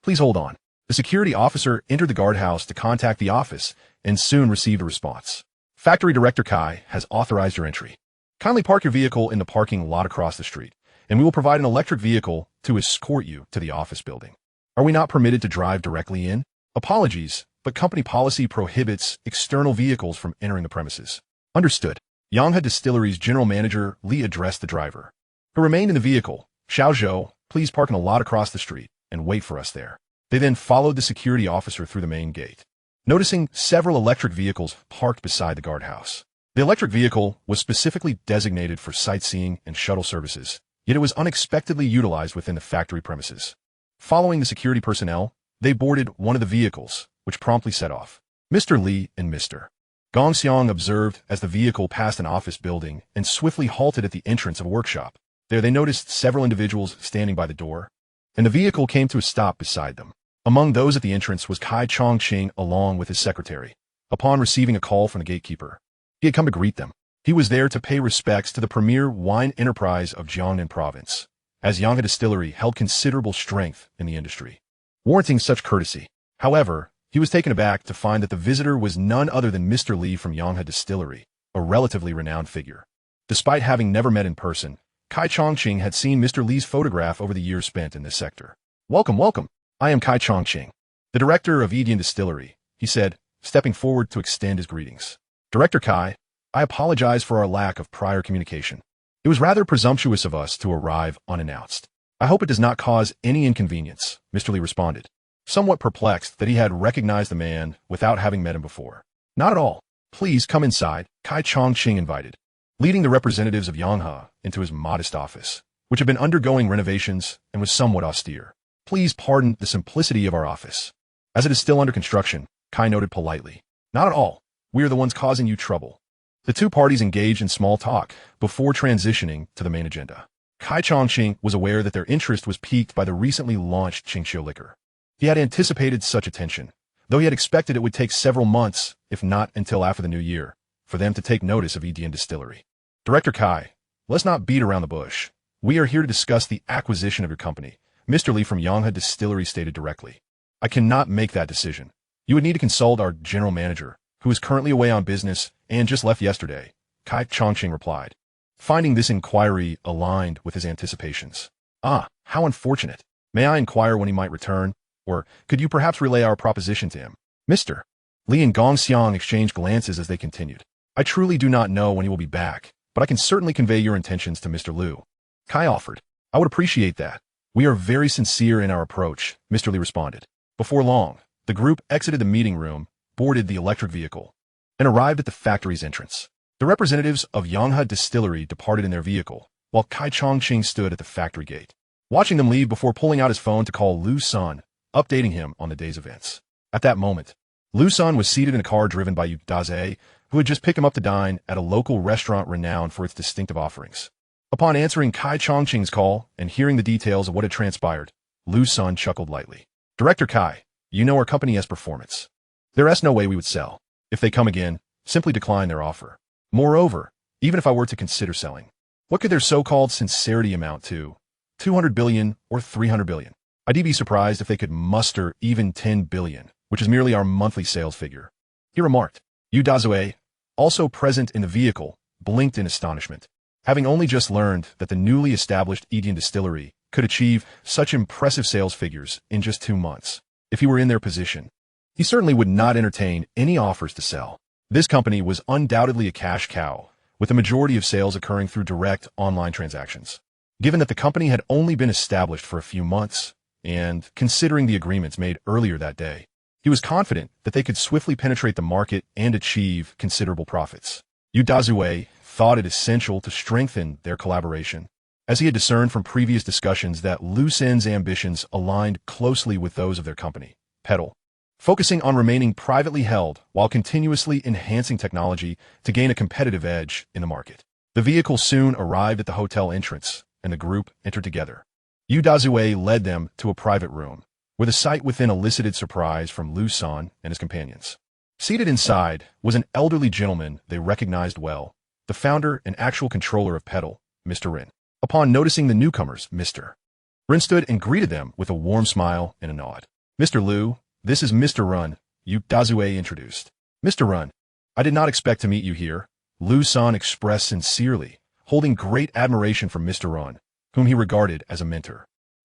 S1: Please hold on." The security officer entered the guardhouse to contact the office and soon received a response. "Factory Director Kai has authorized your entry. Kindly park your vehicle in the parking lot across the street, and we will provide an electric vehicle to escort you to the office building." "Are we not permitted to drive directly in?" "Apologies, but company policy prohibits external vehicles from entering the premises. Understood. Yanghe Distillery's general manager Li addressed the driver, who remained in the vehicle. Xiaozhou, please park in a lot across the street and wait for us there. They then followed the security officer through the main gate, noticing several electric vehicles parked beside the guardhouse. The electric vehicle was specifically designated for sightseeing and shuttle services, yet it was unexpectedly utilized within the factory premises. Following the security personnel, they boarded one of the vehicles, which promptly set off. Mr. Li and Mr. Gongxiang observed as the vehicle passed an office building and swiftly halted at the entrance of a workshop. There they noticed several individuals standing by the door, and the vehicle came to a stop beside them. Among those at the entrance was Kai Chongqing along with his secretary. Upon receiving a call from the gatekeeper, he had come to greet them. He was there to pay respects to the premier wine enterprise of Jiangnan province, as Yanghe Distillery held considerable strength in the industry, warranting such courtesy. However, he was taken aback to find that the visitor was none other than Mr. Li from Yanghe Distillery, a relatively renowned figure. Despite having never met in person, Kai Chongqing had seen Mr. Li's photograph over the years spent in this sector. Welcome, welcome. I am Kai Chongqing, the director of Edian Distillery, he said, stepping forward to extend his greetings. Director Kai, I apologize for our lack of prior communication. It was rather presumptuous of us to arrive unannounced. I hope it does not cause any inconvenience, Mr. Li responded, somewhat perplexed that he had recognized the man without having met him before. Not at all. Please come inside, Kai Chongqing invited, leading the representatives of Yanghe into his modest office, which had been undergoing renovations and was somewhat austere. Please pardon the simplicity of our office, as it is still under construction, Kai noted politely. Not at all. We are the ones causing you trouble. The two parties engaged in small talk before transitioning to the main agenda. Kai Chongqing was aware that their interest was piqued by the recently launched Qingqiu liquor. He had anticipated such attention, though he had expected it would take several months, if not until after the new year, for them to take notice of Edian Distillery. Director Kai, let's not beat around the bush. We are here to discuss the acquisition of your company, Mr. Li from Yanghe Distillery stated directly. I cannot make that decision. You would need to consult our general manager, who is currently away on business and just left yesterday, Kai Chongqing replied, finding this inquiry aligned with his anticipations. Ah, how unfortunate. May I inquire when he might return? Or could you perhaps relay our proposition to him? Mr. Li and Gongxiang exchanged glances as they continued. I truly do not know when he will be back, but I can certainly convey your intentions to Mr. Liu. Kai offered. I would appreciate that. We are very sincere in our approach, Mr. Li responded. Before long, the group exited the meeting room, boarded the electric vehicle, and arrived at the factory's entrance. The representatives of Yanghe Distillery departed in their vehicle, while Kai Chongqing stood at the factory gate, watching them leave before pulling out his phone to call Liu Sen, updating him on the day's events. At that moment, Liu Sen was seated in a car driven by Yu Daze, who had just picked him up to dine at a local restaurant renowned for its distinctive offerings. Upon answering Kai Chongqing's call and hearing the details of what had transpired, Liu Sen chuckled lightly. Director Kai, you know our company has performance. There is no way we would sell. If they come again, simply decline their offer. Moreover, even if I were to consider selling, what could their so-called sincerity amount to? 200 billion or 300 billion? I'd be surprised if they could muster even 10 billion, which is merely our monthly sales figure. He remarked. Yu Dazue, also present in the vehicle, blinked in astonishment, having only just learned that the newly established Edian Distillery could achieve such impressive sales figures in just 2 months. If he were in their position, he certainly would not entertain any offers to sell. This company was undoubtedly a cash cow, with the majority of sales occurring through direct online transactions. Given that the company had only been established for a few months, and considering the agreements made earlier that day, he was confident that they could swiftly penetrate the market and achieve considerable profits. Yu Dazue thought it essential to strengthen their collaboration, as he had discerned from previous discussions that Liu Sen's ambitions aligned closely with those of their company, Petal, focusing on remaining privately held while continuously enhancing technology to gain a competitive edge in the market. The vehicle soon arrived at the hotel entrance, and the group entered together. Yu Dazue led them to a private room, where the sight within elicited surprise from Liu Sen and his companions. Seated inside was an elderly gentleman they recognized well, the founder and actual controller of Petal, Mr. Rin. Upon noticing the newcomers, Mr. Rin stood and greeted them with a warm smile and a nod. Mr. Liu, this is Mr. Run, Yu Dazue introduced. Mr. Run, I did not expect to meet you here, Liu Sen expressed sincerely, holding great admiration for Mr. Run, whom he regarded as a mentor.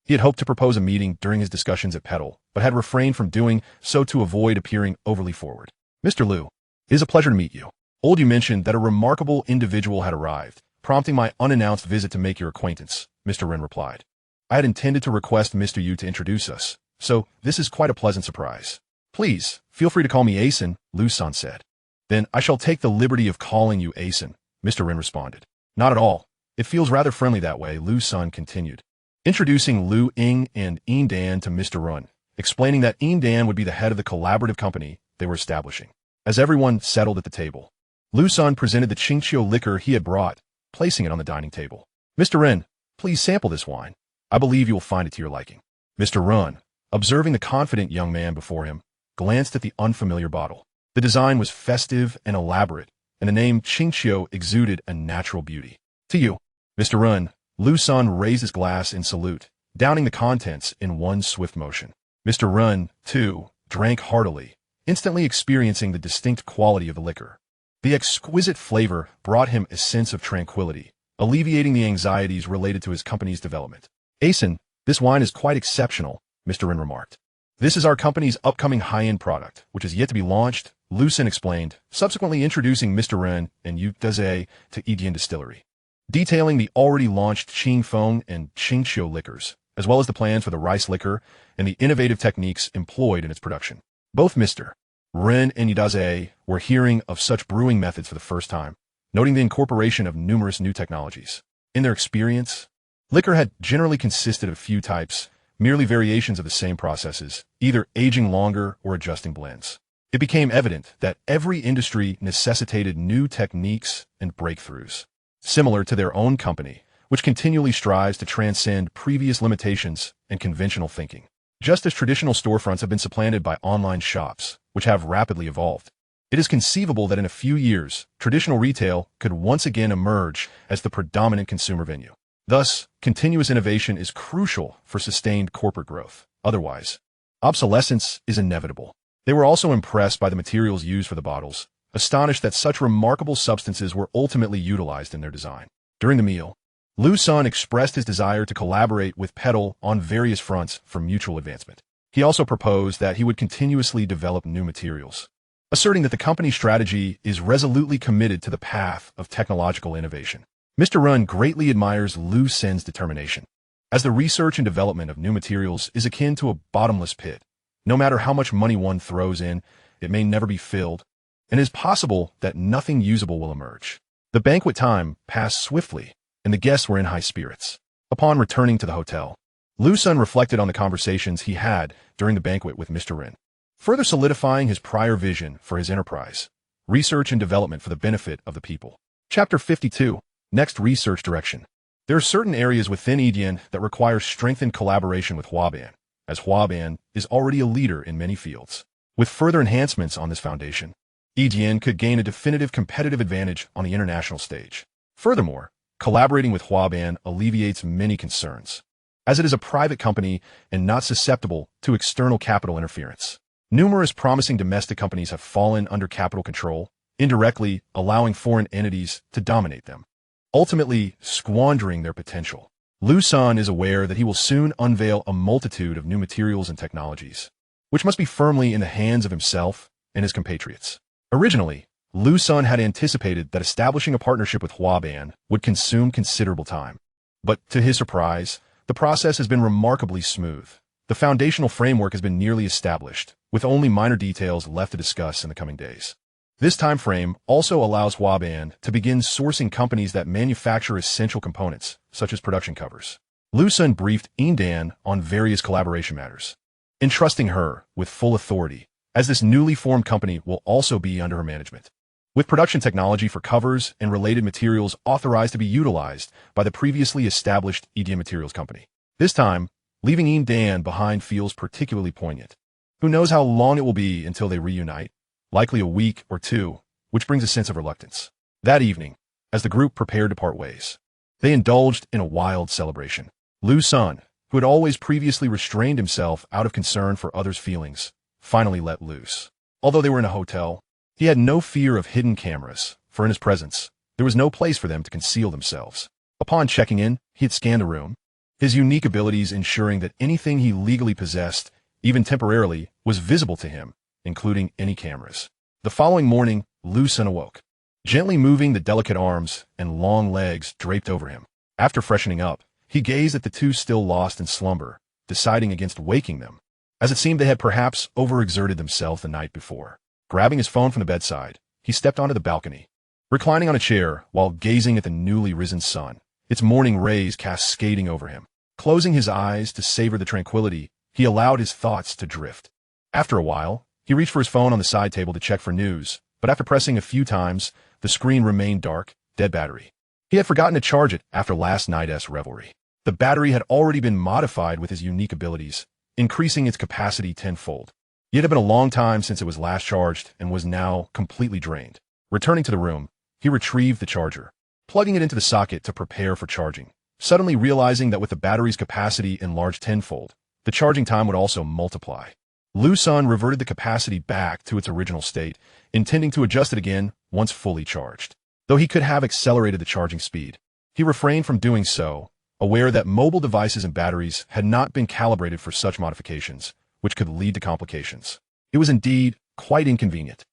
S1: He had hoped to propose a meeting during his discussions at Petal, but had refrained from doing so to avoid appearing overly forward. Mr. Liu, it is a pleasure to meet you. Old, you mentioned that a remarkable individual had arrived, prompting my unannounced visit to make your acquaintance, Mr. Ren replied. I had intended to request Mr. Yu to introduce us, so this is quite a pleasant surprise. Please, feel free to call me Asen, Liu Sen said. Then I shall take the liberty of calling you Asen, Mr. Ren responded. Not at all. It feels rather friendly that way, Liu Sen continued, introducing Liu Ying and Yin Dan to Mr. Ren, explaining that Yin Dan would be the head of the collaborative company they were establishing. As everyone settled at the table, Liu Sen presented the Qingqiu liquor he had brought, placing it on the dining table. Mr. Ren, please sample this wine. I believe you will find it to your liking. Mr. Ren, observing the confident young man before him, glanced at the unfamiliar bottle. The design was festive and elaborate, and the name Qingqiu exuded a natural beauty. To you, Mr. Ren, Liu Sen raised his glass in salute, downing the contents in one swift motion. Mr. Ren, too, drank heartily, instantly experiencing the distinct quality of the liquor. The exquisite flavor brought him a sense of tranquility, alleviating the anxieties related to his company's development. Asen, this wine is quite exceptional, Mr. Ren remarked. This is our company's upcoming high-end product, which is yet to be launched, Liu Sen explained, subsequently introducing Mr. Ren and Yu Daze to Yidian Distillery, detailing the already launched Qingfeng and Qingqiu liquors, as well as the plans for the rice liquor and the innovative techniques employed in its production. Both Mr. Ren and Yu Daze were hearing of such brewing methods for the first time, noting the incorporation of numerous new technologies. In their experience, liquor had generally consisted of few types, merely variations of the same processes, either aging longer or adjusting blends. It became evident that every industry necessitated new techniques and breakthroughs, similar to their own company, which continually strives to transcend previous limitations and conventional thinking. Just as traditional storefronts have been supplanted by online shops, which have rapidly evolved, it is conceivable that in a few years, traditional retail could once again emerge as the predominant consumer venue. Thus, continuous innovation is crucial for sustained corporate growth. Otherwise, obsolescence is inevitable. They were also impressed by the materials used for the bottles, astonished that such remarkable substances were ultimately utilized in their design. During the meal, Liu Sen expressed his desire to collaborate with Petal on various fronts for mutual advancement. He also proposed that he would continuously develop new materials, asserting that the company's strategy is resolutely committed to the path of technological innovation. Mr. Ren greatly admires Liu Sen's determination, as the research and development of new materials is akin to a bottomless pit. No matter how much money one throws in, it may never be filled, and it is possible that nothing usable will emerge. The banquet time passed swiftly, and the guests were in high spirits. Upon returning to the hotel, Liu Sen reflected on the conversations he had during the banquet with Mr. Ren, further solidifying his prior vision for his enterprise, research and development for the benefit of the people. Chapter 52. Next research direction. There are certain areas within Yidian that require strengthened collaboration with Huaban, as Huaban is already a leader in many fields. With further enhancements on this foundation, Yidian could gain a definitive competitive advantage on the international stage. Furthermore, collaborating with Huaban alleviates many concerns, as it is a private company and not susceptible to external capital interference. Numerous promising domestic companies have fallen under capital control, indirectly allowing foreign entities to dominate them, ultimately squandering their potential. Liu Sen is aware that he will soon unveil a multitude of new materials and technologies, which must be firmly in the hands of himself and his compatriots. Originally, Liu Sen had anticipated that establishing a partnership with Huaban would consume considerable time. But to his surprise, the process has been remarkably smooth. The foundational framework has been nearly established, with only minor details left to discuss in the coming days. This time frame also allows Huaban to begin sourcing companies that manufacture essential components, such as production covers. Liu Sen briefed Yin Dan on various collaboration matters, entrusting her with full authority, as this newly formed company will also be under her management, with production technology for covers and related materials authorized to be utilized by the previously established Yidian Materials Company. This time, leaving Yin Dan behind feels particularly poignant. Who knows how long it will be until they reunite? Likely a week or two, which brings a sense of reluctance. That evening, as the group prepared to part ways, they indulged in a wild celebration. Liu Sen, who had always previously restrained himself out of concern for others' feelings, finally let loose. Although they were in a hotel, he had no fear of hidden cameras, for in his presence, there was no place for them to conceal themselves. Upon checking in, he had scanned the room, his unique abilities ensuring that anything he legally possessed, even temporarily, was visible to him, including any cameras. The following morning, Liu Sen awoke, gently moving the delicate arms and long legs draped over him. After freshening up, he gazed at the two still lost in slumber, deciding against waking them, as it seemed they had perhaps overexerted themselves the night before. Grabbing his phone from the bedside, he stepped onto the balcony, reclining on a chair while gazing at the newly risen sun, its morning rays cascading over him. Closing his eyes to savor the tranquility, he allowed his thoughts to drift. After a while, he reached for his phone on the side table to check for news, but after pressing a few times, the screen remained dark, dead battery. He had forgotten to charge it after last night's revelry. The battery had already been modified with his unique abilities, increasing its capacity tenfold. It had been a long time since it was last charged and was now completely drained. Returning to the room, he retrieved the charger, plugging it into the socket to prepare for charging, suddenly realizing that with the battery's capacity enlarged tenfold, the charging time would also multiply. Liu Sen reverted the capacity back to its original state, intending to adjust it again once fully charged. Though he could have accelerated the charging speed, he refrained from doing so, aware that mobile devices and batteries had not been calibrated for such modifications, which could lead to complications. It was indeed quite inconvenient.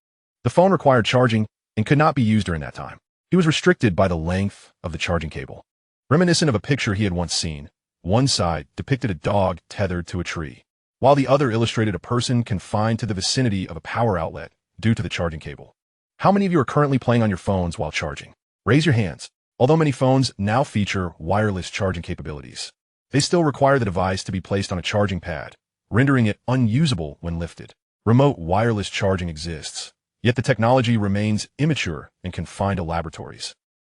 S1: The phone required charging and could not be used during that time. He was restricted by the length of the charging cable. Reminiscent of a picture he had once seen, one side depicted a dog tethered to a tree, while the other illustrated a person confined to the vicinity of a power outlet due to the charging cable. How many of you are currently playing on your phones while charging? Raise your hands. Although many phones now feature wireless charging capabilities, they still require the device to be placed on a charging pad, rendering it unusable when lifted. Remote wireless charging exists, yet the technology remains immature and confined to laboratories,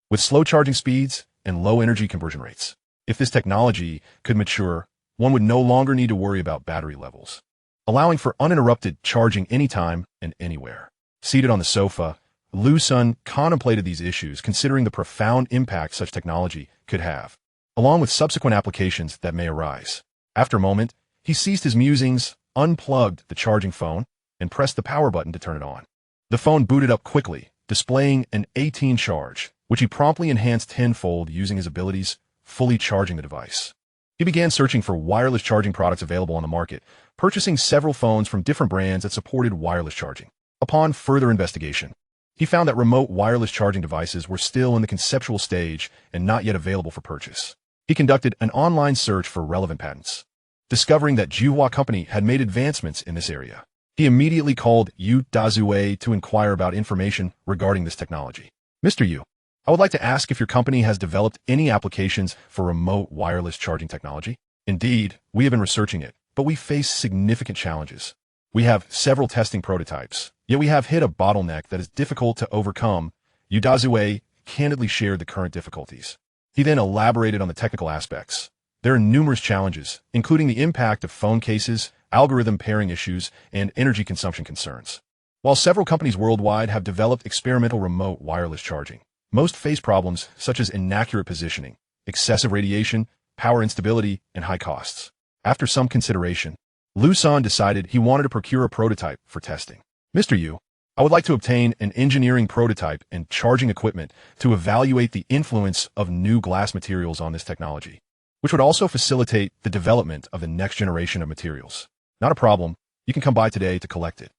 S1: with slow charging speeds and low energy conversion rates. If this technology could mature, one would no longer need to worry about battery levels, allowing for uninterrupted charging anytime and anywhere. Seated on the sofa, Liu Sen contemplated these issues, considering the profound impact such technology could have, along with subsequent applications that may arise. After a moment, he ceased his musings, unplugged the charging phone, and pressed the power button to turn it on. The phone booted up quickly, displaying an 18 charge, which he promptly enhanced tenfold using his abilities, fully charging the device. He began searching for wireless charging products available on the market, purchasing several phones from different brands that supported wireless charging. Upon further investigation, he found that remote wireless charging devices were still in the conceptual stage and not yet available for purchase. He conducted an online search for relevant patents, discovering that Juhua Company had made advancements in this area. He immediately called Yu Dazue to inquire about information regarding this technology. Mr. Yu, I would like to ask if your company has developed any applications for remote wireless charging technology. Indeed, we have been researching it, but we face significant challenges. We have several testing prototypes, yet we have hit a bottleneck that is difficult to overcome. Yu Dazue candidly shared the current difficulties. He then elaborated on the technical aspects. There are numerous challenges, including the impact of phone cases, algorithm pairing issues, and energy consumption concerns. While several companies worldwide have developed experimental remote wireless charging, most face problems such as inaccurate positioning, excessive radiation, power instability, and high costs. After some consideration, Liu Sen decided he wanted to procure a prototype for testing. Mr. Yu, I would like to obtain an engineering prototype and charging equipment to evaluate the influence of new glass materials on this technology, which would also facilitate the development of the next generation of materials. Not a problem. You can come by today to collect it.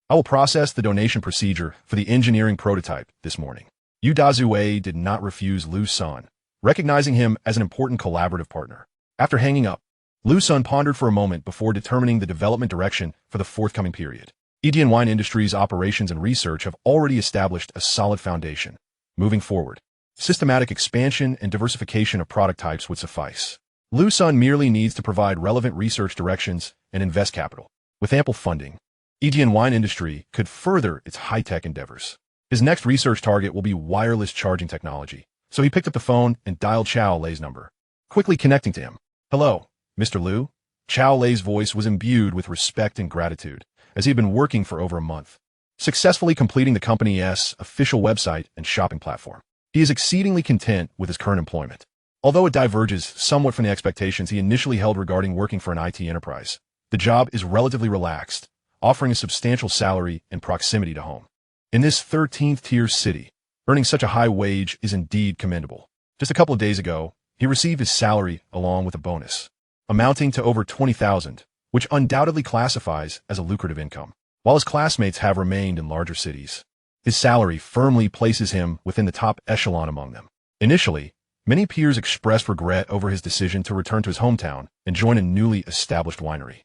S1: I will process the donation procedure for the engineering prototype this morning. Yu Dazue did not refuse Liu Sen, recognizing him as an important collaborative partner. After hanging up, Liu Sen pondered for a moment before determining the development direction for the forthcoming period. Edian Wine Industries' operations and research have already established a solid foundation. Moving forward, systematic expansion and diversification of product types would suffice. Liu Sen merely needs to provide relevant research directions and invest capital. With ample funding, Edian Wine Industry could further its high-tech endeavors. His next research target will be wireless charging technology, so he picked up the phone and dialed Chao Lei's number, quickly connecting to him. Hello, Mr. Liu? Chao Lei's voice was imbued with respect and gratitude, as he had been working for over a month, successfully completing the company's official website and shopping platform. He is exceedingly content with his current employment. Although it diverges somewhat from the expectations he initially held regarding working for an IT enterprise, the job is relatively relaxed, offering a substantial salary and proximity to home. In this 13th-tier city, earning such a high wage is indeed commendable. Just a couple of days ago, He received his salary along with a bonus, amounting to over 20,000, which undoubtedly classifies as a lucrative income. While his classmates have remained in larger cities, his salary firmly places him within the top echelon among them. Initially, many peers expressed regret over his decision to return to his hometown and join a newly established winery,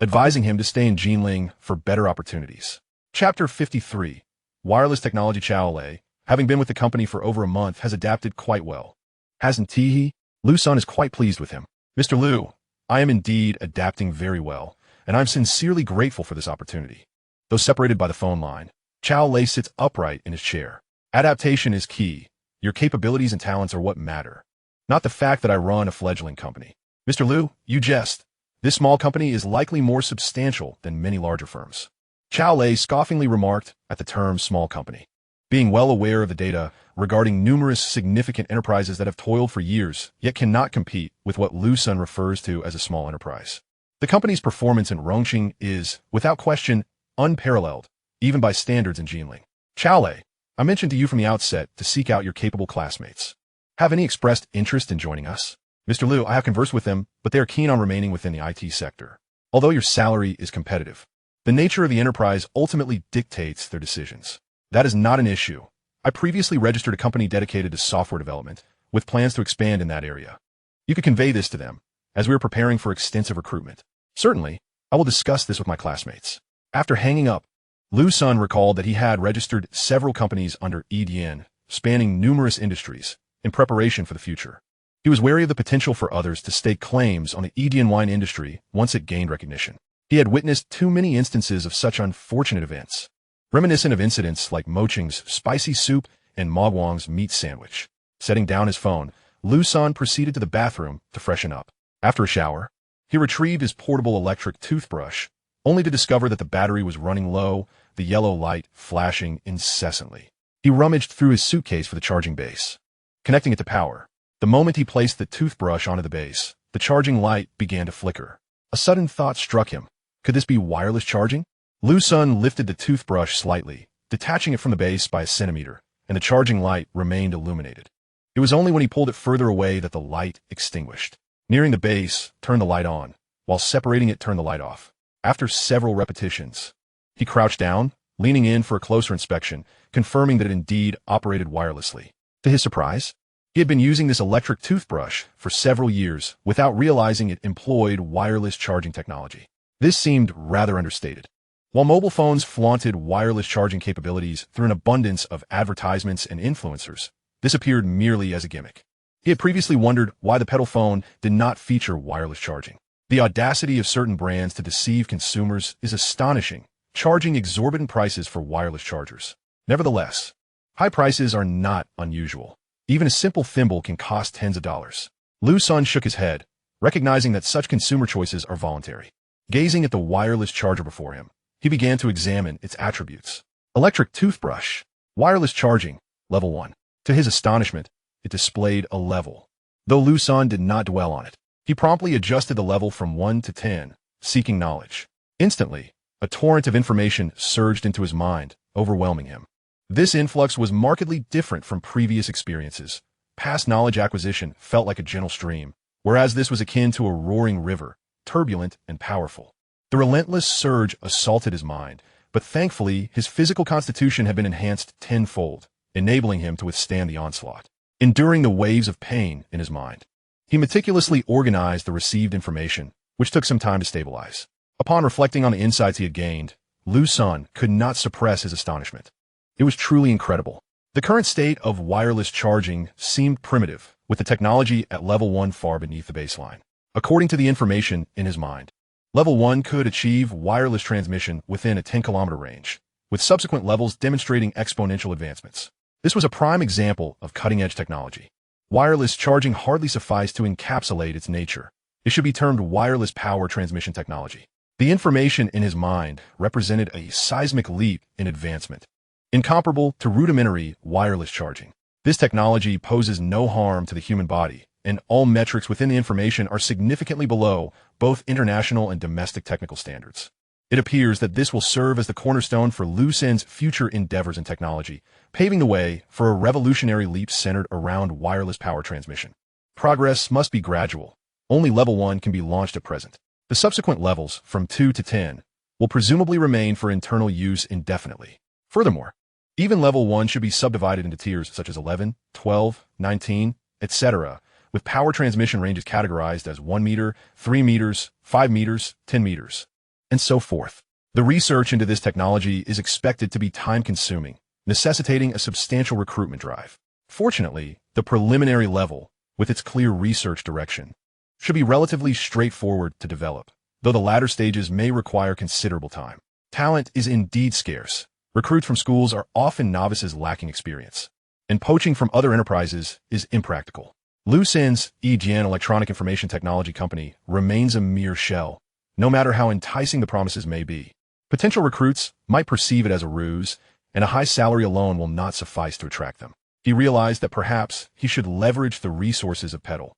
S1: advising him to stay in Jinling for better opportunities. Chapter 53. Wireless Technology. Chao Lei, having been with the company for over a month, has adapted quite well. Hasn't he? Liu Sen is quite pleased with him. Mr. Liu, I am indeed adapting very well, and I'm sincerely grateful for this opportunity. Though separated by the phone line, Chao Lei sits upright in his chair. Adaptation is key. Your capabilities and talents are what matter, not the fact that I run a fledgling company. Mr. Liu, you jest. This small company is likely more substantial than many larger firms. Chao Lei scoffingly remarked at the term small company, being well aware of the data regarding numerous significant enterprises that have toiled for years, yet cannot compete with what Liu Sen refers to as a small enterprise. The company's performance in Rongqing is, without question, unparalleled, even by standards in Jinling. Chao Lei, I mentioned to you from the outset to seek out your capable classmates. Have any expressed interest in joining us? Mr. Liu, I have conversed with them, but they are keen on remaining within the IT sector. Although your salary is competitive, the nature of the enterprise ultimately dictates their decisions. That is not an issue. I previously registered a company dedicated to software development, with plans to expand in that area. You could convey this to them, as we are preparing for extensive recruitment. Certainly, I will discuss this with my classmates. After hanging up, Liu Sen recalled that he had registered several companies under EDN, spanning numerous industries, in preparation for the future. He was wary of the potential for others to stake claims on the EDN wine industry once it gained recognition. He had witnessed too many instances of such unfortunate events, reminiscent of incidents like Moqing's spicy soup and Ma Guang's meat sandwich. Setting down his phone, Liu Sen proceeded to the bathroom to freshen up. After a shower, he retrieved his portable electric toothbrush, only to discover that the battery was running low, the yellow light flashing incessantly. He rummaged through his suitcase for the charging base, connecting it to power. The moment he placed the toothbrush onto the base, the charging light began to flicker. A sudden thought struck him. Could this be wireless charging? Liu Sen lifted the toothbrush slightly, detaching it from the base by a centimeter, and the charging light remained illuminated. It was only when he pulled it further away that the light extinguished. Nearing the base, turn the light on, while separating it, turn the light off. After several repetitions, he crouched down, leaning in for a closer inspection, confirming that it indeed operated wirelessly. To his surprise, he had been using this electric toothbrush for several years without realizing it employed wireless charging technology. This seemed rather understated. While mobile phones flaunted wireless charging capabilities through an abundance of advertisements and influencers, this appeared merely as a gimmick. He had previously wondered why the pedal phone did not feature wireless charging. The audacity of certain brands to deceive consumers is astonishing, charging exorbitant prices for wireless chargers. Nevertheless, high prices are not unusual. Even a simple thimble can cost tens of dollars. Liu Sen shook his head, recognizing that such consumer choices are voluntary. Gazing at the wireless charger before him, he began to examine its attributes. Electric toothbrush, wireless charging, level 1. To his astonishment, it displayed a level. Though Liu Sen did not dwell on it, he promptly adjusted the level from 1 to 10, seeking knowledge. Instantly, a torrent of information surged into his mind, overwhelming him. This influx was markedly different from previous experiences. Past knowledge acquisition felt like a gentle stream, whereas this was akin to a roaring river, turbulent and powerful. The relentless surge assaulted his mind, but thankfully his physical constitution had been enhanced tenfold, enabling him to withstand the onslaught. Enduring the waves of pain in his mind, he meticulously organized the received information, which took some time to stabilize. Upon reflecting on the insights he had gained, Liu Sen could not suppress his astonishment. It was truly incredible. The current state of wireless charging seemed primitive, with the technology at level 1 far beneath the baseline. According to the information in his mind, level 1 could achieve wireless transmission within a 10-kilometer range, with subsequent levels demonstrating exponential advancements. This was a prime example of cutting-edge technology. Wireless charging hardly sufficed to encapsulate its nature. It should be termed wireless power transmission technology. The information in his mind represented a seismic leap in advancement, incomparable to rudimentary wireless charging. This technology poses no harm to the human body, and all metrics within the information are significantly below both international and domestic technical standards. It appears that this will serve as the cornerstone for Liu Sen's future endeavors in technology, paving the way for a revolutionary leap centered around wireless power transmission. Progress must be gradual. Only level 1 can be launched at present. The subsequent levels, from 2 to 10, will presumably remain for internal use indefinitely. Furthermore, even level 1 should be subdivided into tiers such as 11, 12, 19, etc., with power transmission ranges categorized as 1 meter, 3 meters, 5 meters, 10 meters, and so forth. The research into this technology is expected to be time-consuming, necessitating a substantial recruitment drive. Fortunately, the preliminary level, with its clear research direction, should be relatively straightforward to develop, though the latter stages may require considerable time. Talent is indeed scarce. Recruits from schools are often novices lacking experience, and poaching from other enterprises is impractical. Liu Sen's EGN Electronic Information Technology Company remains a mere shell, no matter how enticing the promises may be. Potential recruits might perceive it as a ruse, and a high salary alone will not suffice to attract them. He realized that perhaps he should leverage the resources of Petal,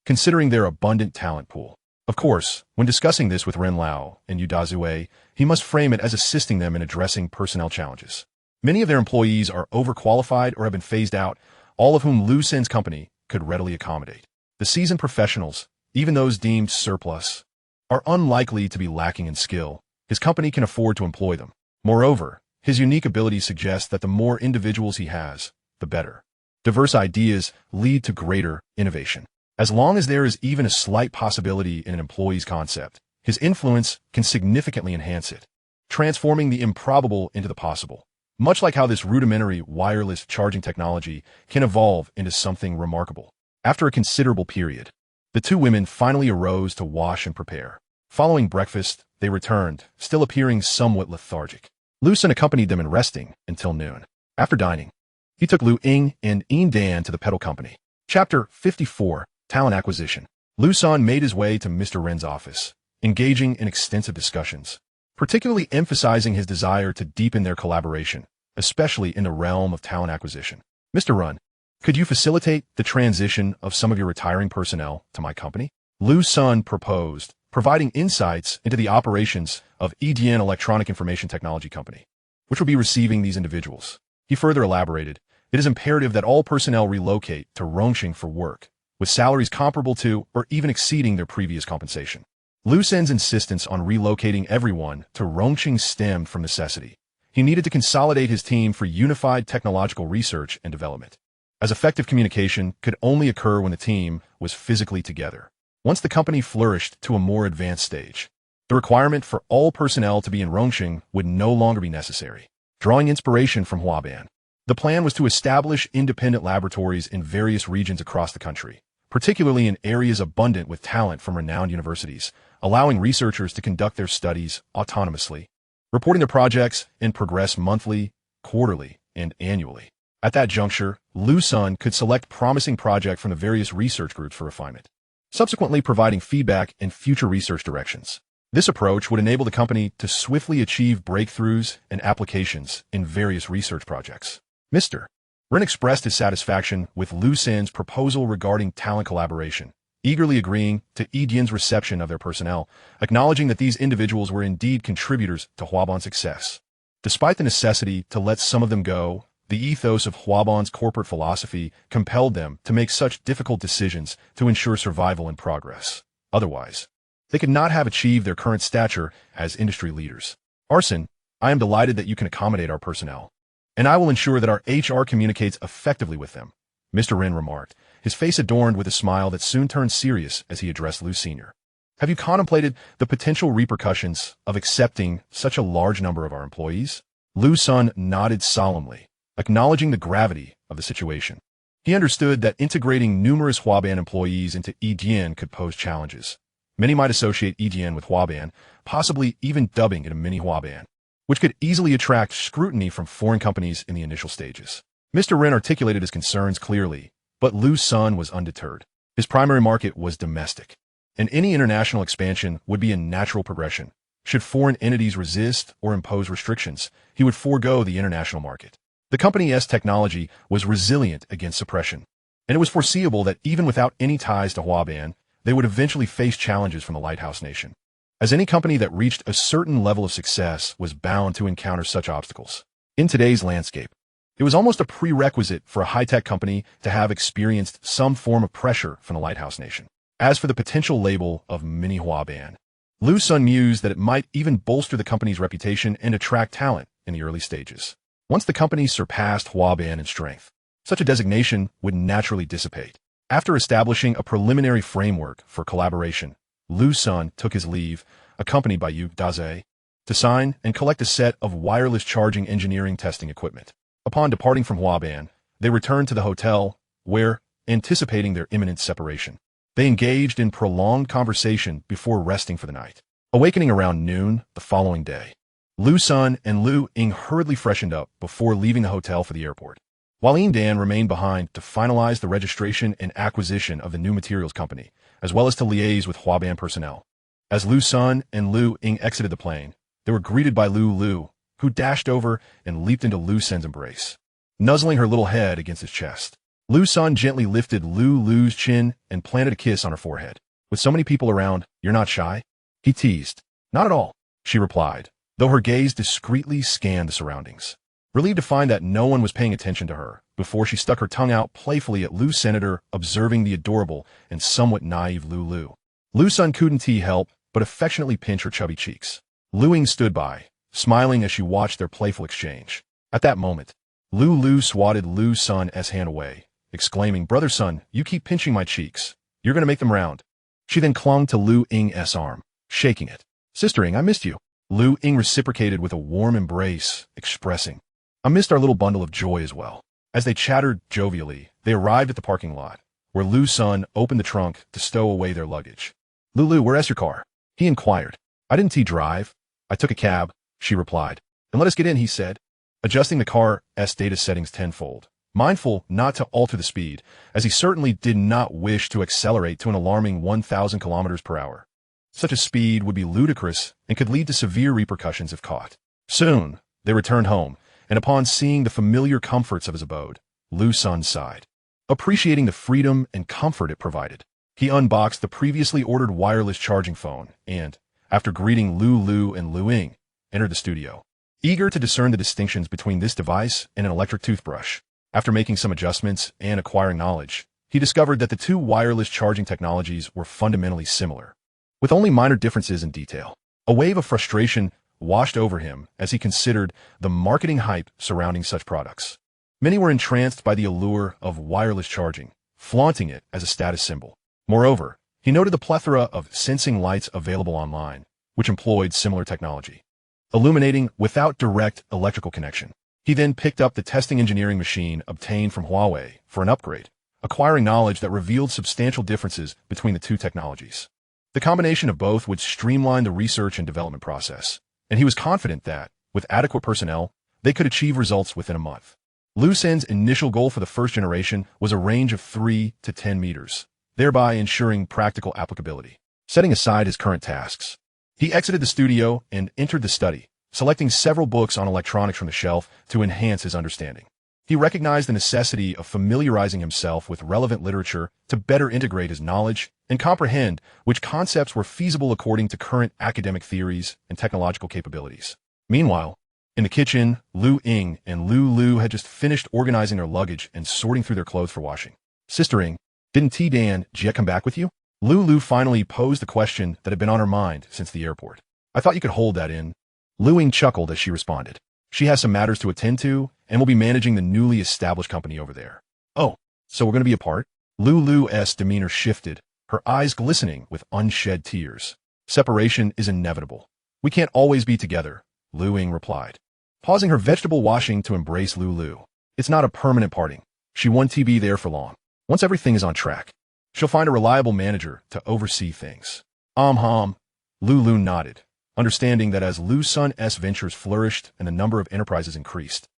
S1: considering their abundant talent pool. Of course, when discussing this with Ren Lao and Yu Dazue, he must frame it as assisting them in addressing personnel challenges. Many of their employees are overqualified or have been phased out, all of whom Liu Sen's company could readily accommodate. The seasoned professionals, even those deemed surplus, are unlikely to be lacking in skill. His company can afford to employ them. Moreover, his unique abilities suggest that the more individuals he has, the better. Diverse ideas lead to greater innovation. As long as there is even a slight possibility in an employee's concept, his influence can significantly enhance it, transforming the improbable into the possible. Much like how this rudimentary wireless charging technology can evolve into something remarkable. After a considerable period, the two women finally arose to wash and prepare. Following breakfast, they returned, still appearing somewhat lethargic. Liu Sen accompanied them in resting until noon. After dining, he took Liu Ying and Yin Dan to the Petal Company. Chapter 54, Talent Acquisition. Liu Sen made his way to Mr. Ren's office, engaging in extensive discussions, particularly emphasizing his desire to deepen their collaboration, especially in the realm of talent acquisition. Mr. Ren, could you facilitate the transition of some of your retiring personnel to my company? Liu Sen proposed, providing insights into the operations of EGN Electronic Information Technology Company, which will be receiving these individuals. He further elaborated, it is imperative that all personnel relocate to Rongqing for work, with salaries comparable to or even exceeding their previous compensation. Liu Sen's insistence on relocating everyone to Rongqing stemmed from necessity. He needed to consolidate his team for unified technological research and development, as effective communication could only occur when the team was physically together. Once the company flourished to a more advanced stage, the requirement for all personnel to be in Rongqing would no longer be necessary. Drawing inspiration from Huaban, the plan was to establish independent laboratories in various regions across the country, particularly in areas abundant with talent from renowned universities, allowing researchers to conduct their studies autonomously, reporting their projects in progress monthly, quarterly, and annually. At that juncture, Liu Sen could select promising projects from the various research groups for refinement, subsequently providing feedback and future research directions. This approach would enable the company to swiftly achieve breakthroughs and applications in various research projects. Mr. Ren expressed his satisfaction with Liu Sen's proposal regarding talent collaboration, eagerly agreeing to EGN's reception of their personnel, acknowledging that these individuals were indeed contributors to Huaban's success. Despite the necessity to let some of them go, the ethos of Huaban's corporate philosophy compelled them to make such difficult decisions to ensure survival and progress. Otherwise, they could not have achieved their current stature as industry leaders. Arson, I am delighted that you can accommodate our personnel, and I will ensure that our HR communicates effectively with them, Mr. Ren remarked, his face adorned with a smile that soon turned serious as he addressed Liu Sr. Have you contemplated the potential repercussions of accepting such a large number of our employees? Liu Sen nodded solemnly, acknowledging the gravity of the situation. He understood that integrating numerous Huaban employees into EGN could pose challenges. Many might associate EGN with Huaban, possibly even dubbing it a mini Huaban, which could easily attract scrutiny from foreign companies in the initial stages. Mr. Ren articulated his concerns clearly, but Liu Sen was undeterred. His primary market was domestic, and any international expansion would be a natural progression. Should foreign entities resist or impose restrictions, he would forego the international market. The company's technology was resilient against suppression, and it was foreseeable that even without any ties to Huaban, they would eventually face challenges from the Lighthouse Nation, as any company that reached a certain level of success was bound to encounter such obstacles. In today's landscape, It was almost a prerequisite for a high-tech company to have experienced some form of pressure from the lighthouse nation. As for the potential label of Mini Huaban, Liu Sen mused that it might even bolster the company's reputation and attract talent in the early stages. Once the company surpassed Huaban in strength, such a designation would naturally dissipate. After establishing a preliminary framework for collaboration, Liu Sen took his leave, accompanied by Yu Daze, to sign and collect a set of wireless charging engineering testing equipment. Upon departing from Huaban, they returned to the hotel, where, anticipating their imminent separation, they engaged in prolonged conversation before resting for the night. Awakening around noon the following day, Liu Sen and Liu Ying hurriedly freshened up before leaving the hotel for the airport, while Ying Dan remained behind to finalize the registration and acquisition of the new materials company, as well as to liaise with Huaban personnel. As Liu Sen and Liu Ying exited the plane, they were greeted by Liu, who dashed over and leaped into Liu Sen's embrace, nuzzling her little head against his chest. Liu Sen gently lifted Liu's chin and planted a kiss on her forehead. With so many people around, you're not shy? He teased. Not at all, she replied, though her gaze discreetly scanned the surroundings. Relieved to find that no one was paying attention to her, before she stuck her tongue out playfully at Liu Senator, observing the adorable and somewhat naive Liu. Liu Sen couldn't help but affectionately pinch her chubby cheeks. Liu Ying stood by, smiling as she watched their playful exchange. At that moment, Liu swatted Liu Sen's hand away, exclaiming, Brother Sun, you keep pinching my cheeks. You're going to make them round. She then clung to Liu Ying's arm, shaking it. Sister Ying, I missed you. Liu Ying reciprocated with a warm embrace, expressing, I missed our little bundle of joy as well. As they chattered jovially, they arrived at the parking lot, where Liu Sen opened the trunk to stow away their luggage. Liu, where's your car? He inquired. I didn't drive. I took a cab, she replied. Then let us get in, he said, adjusting the car's data settings tenfold, mindful not to alter the speed, as he certainly did not wish to accelerate to an alarming 1,000 kilometers per hour. Such a speed would be ludicrous and could lead to severe repercussions if caught. Soon, they returned home, and upon seeing the familiar comforts of his abode, Liu Sen sighed. Appreciating the freedom and comfort it provided, he unboxed the previously ordered wireless charging phone and, after greeting Liu and Liu Ying, entered the studio. Eager to discern the distinctions between this device and an electric toothbrush, after making some adjustments and acquiring knowledge, he discovered that the two wireless charging technologies were fundamentally similar, with only minor differences in detail. A wave of frustration washed over him as he considered the marketing hype surrounding such products. Many were entranced by the allure of wireless charging, flaunting it as a status symbol. Moreover, he noted the plethora of sensing lights available online, which employed similar technology, illuminating without direct electrical connection. He then picked up the testing engineering machine obtained from Huawei for an upgrade, acquiring knowledge that revealed substantial differences between the two technologies. The combination of both would streamline the research and development process, and he was confident that, with adequate personnel, they could achieve results within a month. Liu Sen's initial goal for the first generation was a range of 3 to 10 meters, thereby ensuring practical applicability. Setting aside his current tasks, he exited the studio and entered the study, selecting several books on electronics from the shelf to enhance his understanding. He recognized the necessity of familiarizing himself with relevant literature to better integrate his knowledge and comprehend which concepts were feasible according to current academic theories and technological capabilities. Meanwhile, in the kitchen, Liu Ying and Liu had just finished organizing their luggage and sorting through their clothes for washing. Sister Ying, didn't Dan Jie come back with you? Liu finally posed the question that had been on her mind since the airport. I thought you could hold that in. Liu Ying chuckled as she responded. She has some matters to attend to and will be managing the newly established company over there. Oh, so we're going to be apart? Liu's demeanor shifted, her eyes glistening with unshed tears. Separation is inevitable. We can't always be together, Liu Ying replied, pausing her vegetable washing to embrace Liu. It's not a permanent parting. She won't be there for long. Once everything is on track, she'll find a reliable manager to oversee things. Liu nodded, understanding that as Liu Sen's ventures flourished and the number of enterprises increased,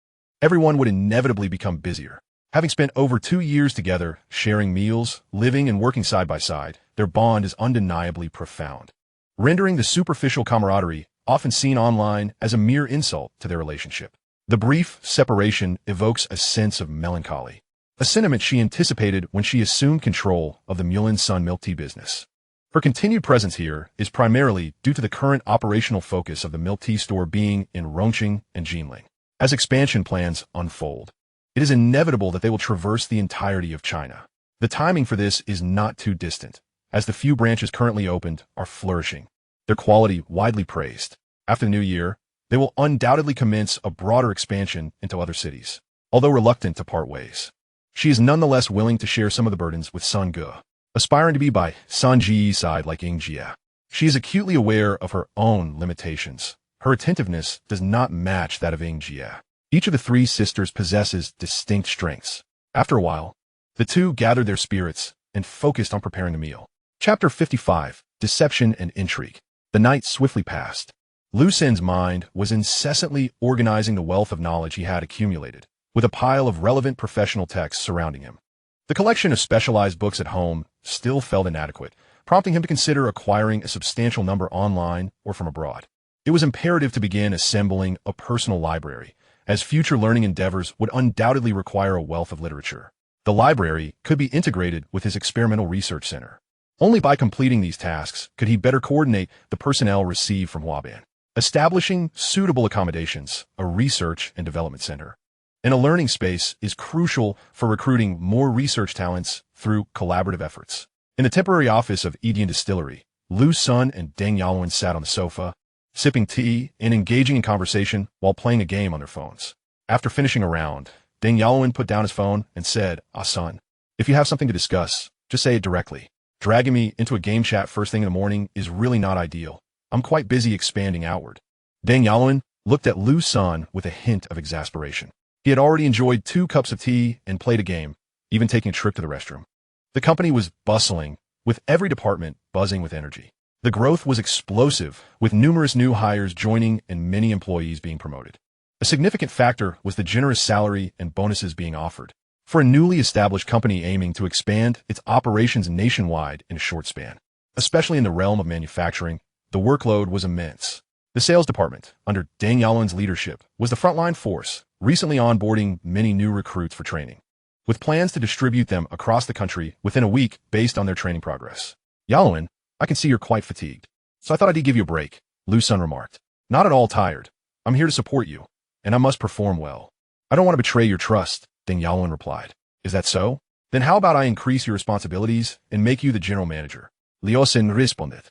S1: everyone would inevitably become busier. Having spent over 2 years together, sharing meals, living and working side by side, their bond is undeniably profound, rendering the superficial camaraderie often seen online as a mere insult to their relationship. The brief separation evokes a sense of melancholy, a sentiment she anticipated when she assumed control of the Mulin Sun milk tea business. Her continued presence here is primarily due to the current operational focus of the milk tea store being in Rongqing and Jinling. As expansion plans unfold, It is inevitable that they will traverse the entirety of China. The timing for this is not too distant, as the few branches currently opened are flourishing, their quality widely praised. After the new year, they will undoubtedly commence a broader expansion into other cities, although reluctant to part ways. She is nonetheless willing to share some of the burdens with Sun Ge, aspiring to be by Sun Ji's side like Ying Jie. She is acutely aware of her own limitations. Her attentiveness does not match that of Ying Jie. Each of the three sisters possesses distinct strengths. After a while, the two gathered their spirits and focused on preparing the meal. Chapter 55, Deception and Intrigue. The night swiftly passed. Liu Sen's mind was incessantly organizing the wealth of knowledge he had accumulated, with a pile of relevant professional texts surrounding him. The collection of specialized books at home still felt inadequate, prompting him to consider acquiring a substantial number online or from abroad. It was imperative to begin assembling a personal library, as future learning endeavors would undoubtedly require a wealth of literature. The library could be integrated with his experimental research center. Only by completing these tasks could he better coordinate the personnel received from Huaban. Establishing suitable accommodations, a research and development center, and a learning space is crucial for recruiting more research talents through collaborative efforts. In the temporary office of Edian Distillery, Liu Sen and Deng Yaluan sat on the sofa, sipping tea and engaging in conversation while playing a game on their phones. After finishing a round, Deng Yaluan put down his phone and said, Son, if you have something to discuss, just say it directly. Dragging me into a game chat first thing in the morning is really not ideal. I'm quite busy expanding outward. Deng Yaluan looked at Liu Sen with a hint of exasperation. He had already enjoyed 2 cups of tea and played a game, even taking a trip to the restroom. The company was bustling, with every department buzzing with energy. The growth was explosive, with numerous new hires joining and many employees being promoted. A significant factor was the generous salary and bonuses being offered. For a newly established company aiming to expand its operations nationwide in a short span, especially in the realm of manufacturing, the workload was immense. The sales department, under Deng Yaluan's leadership, was the frontline force, recently onboarding many new recruits for training, with plans to distribute them across the country within a week based on their training progress. Yaluan, I can see you're quite fatigued, so I thought I'd give you a break, Liu Sen remarked. Not at all tired. I'm here to support you, and I must perform well. I don't want to betray your trust, Deng Yaluan replied. Is that so? Then how about I increase your responsibilities and make you the general manager? Liu Sen responded,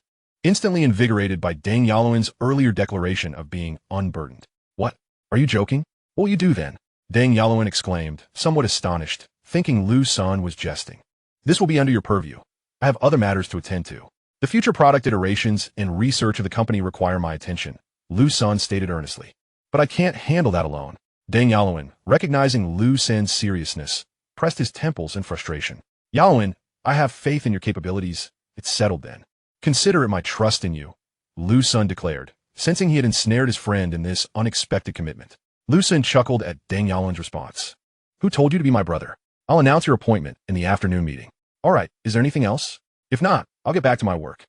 S1: instantly invigorated by Deng Yaluan's earlier declaration of being unburdened. What? Are you joking? What will you do then? Deng Yaluan exclaimed, somewhat astonished, thinking Liu Sen was jesting. This will be under your purview. I have other matters to attend to. The future product iterations and research of the company require my attention, Liu Sen stated earnestly. But I can't handle that alone. Deng Yaluan, recognizing Liu Sen's seriousness, pressed his temples in frustration. Yaluan, I have faith in your capabilities. It's settled then. Consider it my trust in you, Liu Sen declared, sensing he had ensnared his friend in this unexpected commitment. Liu Sen chuckled at Deng Yaluan's response. Who told you to be my brother? I'll announce your appointment in the afternoon meeting. All right, is there anything else? If not, I'll get back to my work.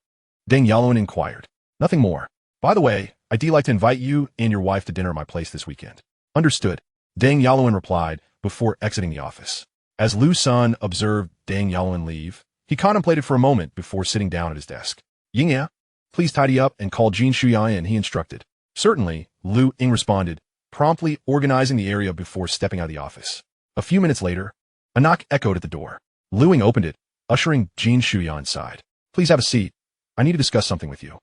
S1: Deng Yaluan inquired. Nothing more. By the way, I'd like to invite you and your wife to dinner at my place this weekend. Understood, Deng Yaluan replied before exiting the office. As Liu Sen observed Deng Yaluan leave, he contemplated for a moment before sitting down at his desk. Yingya, please tidy up and call Jin Shuya in, he instructed. Certainly, Liu Ying responded, promptly organizing the area before stepping out of the office. A few minutes later, a knock echoed at the door. Liu Ying opened it, ushering Jin Shuya inside. Please have a seat. I need to discuss something with you.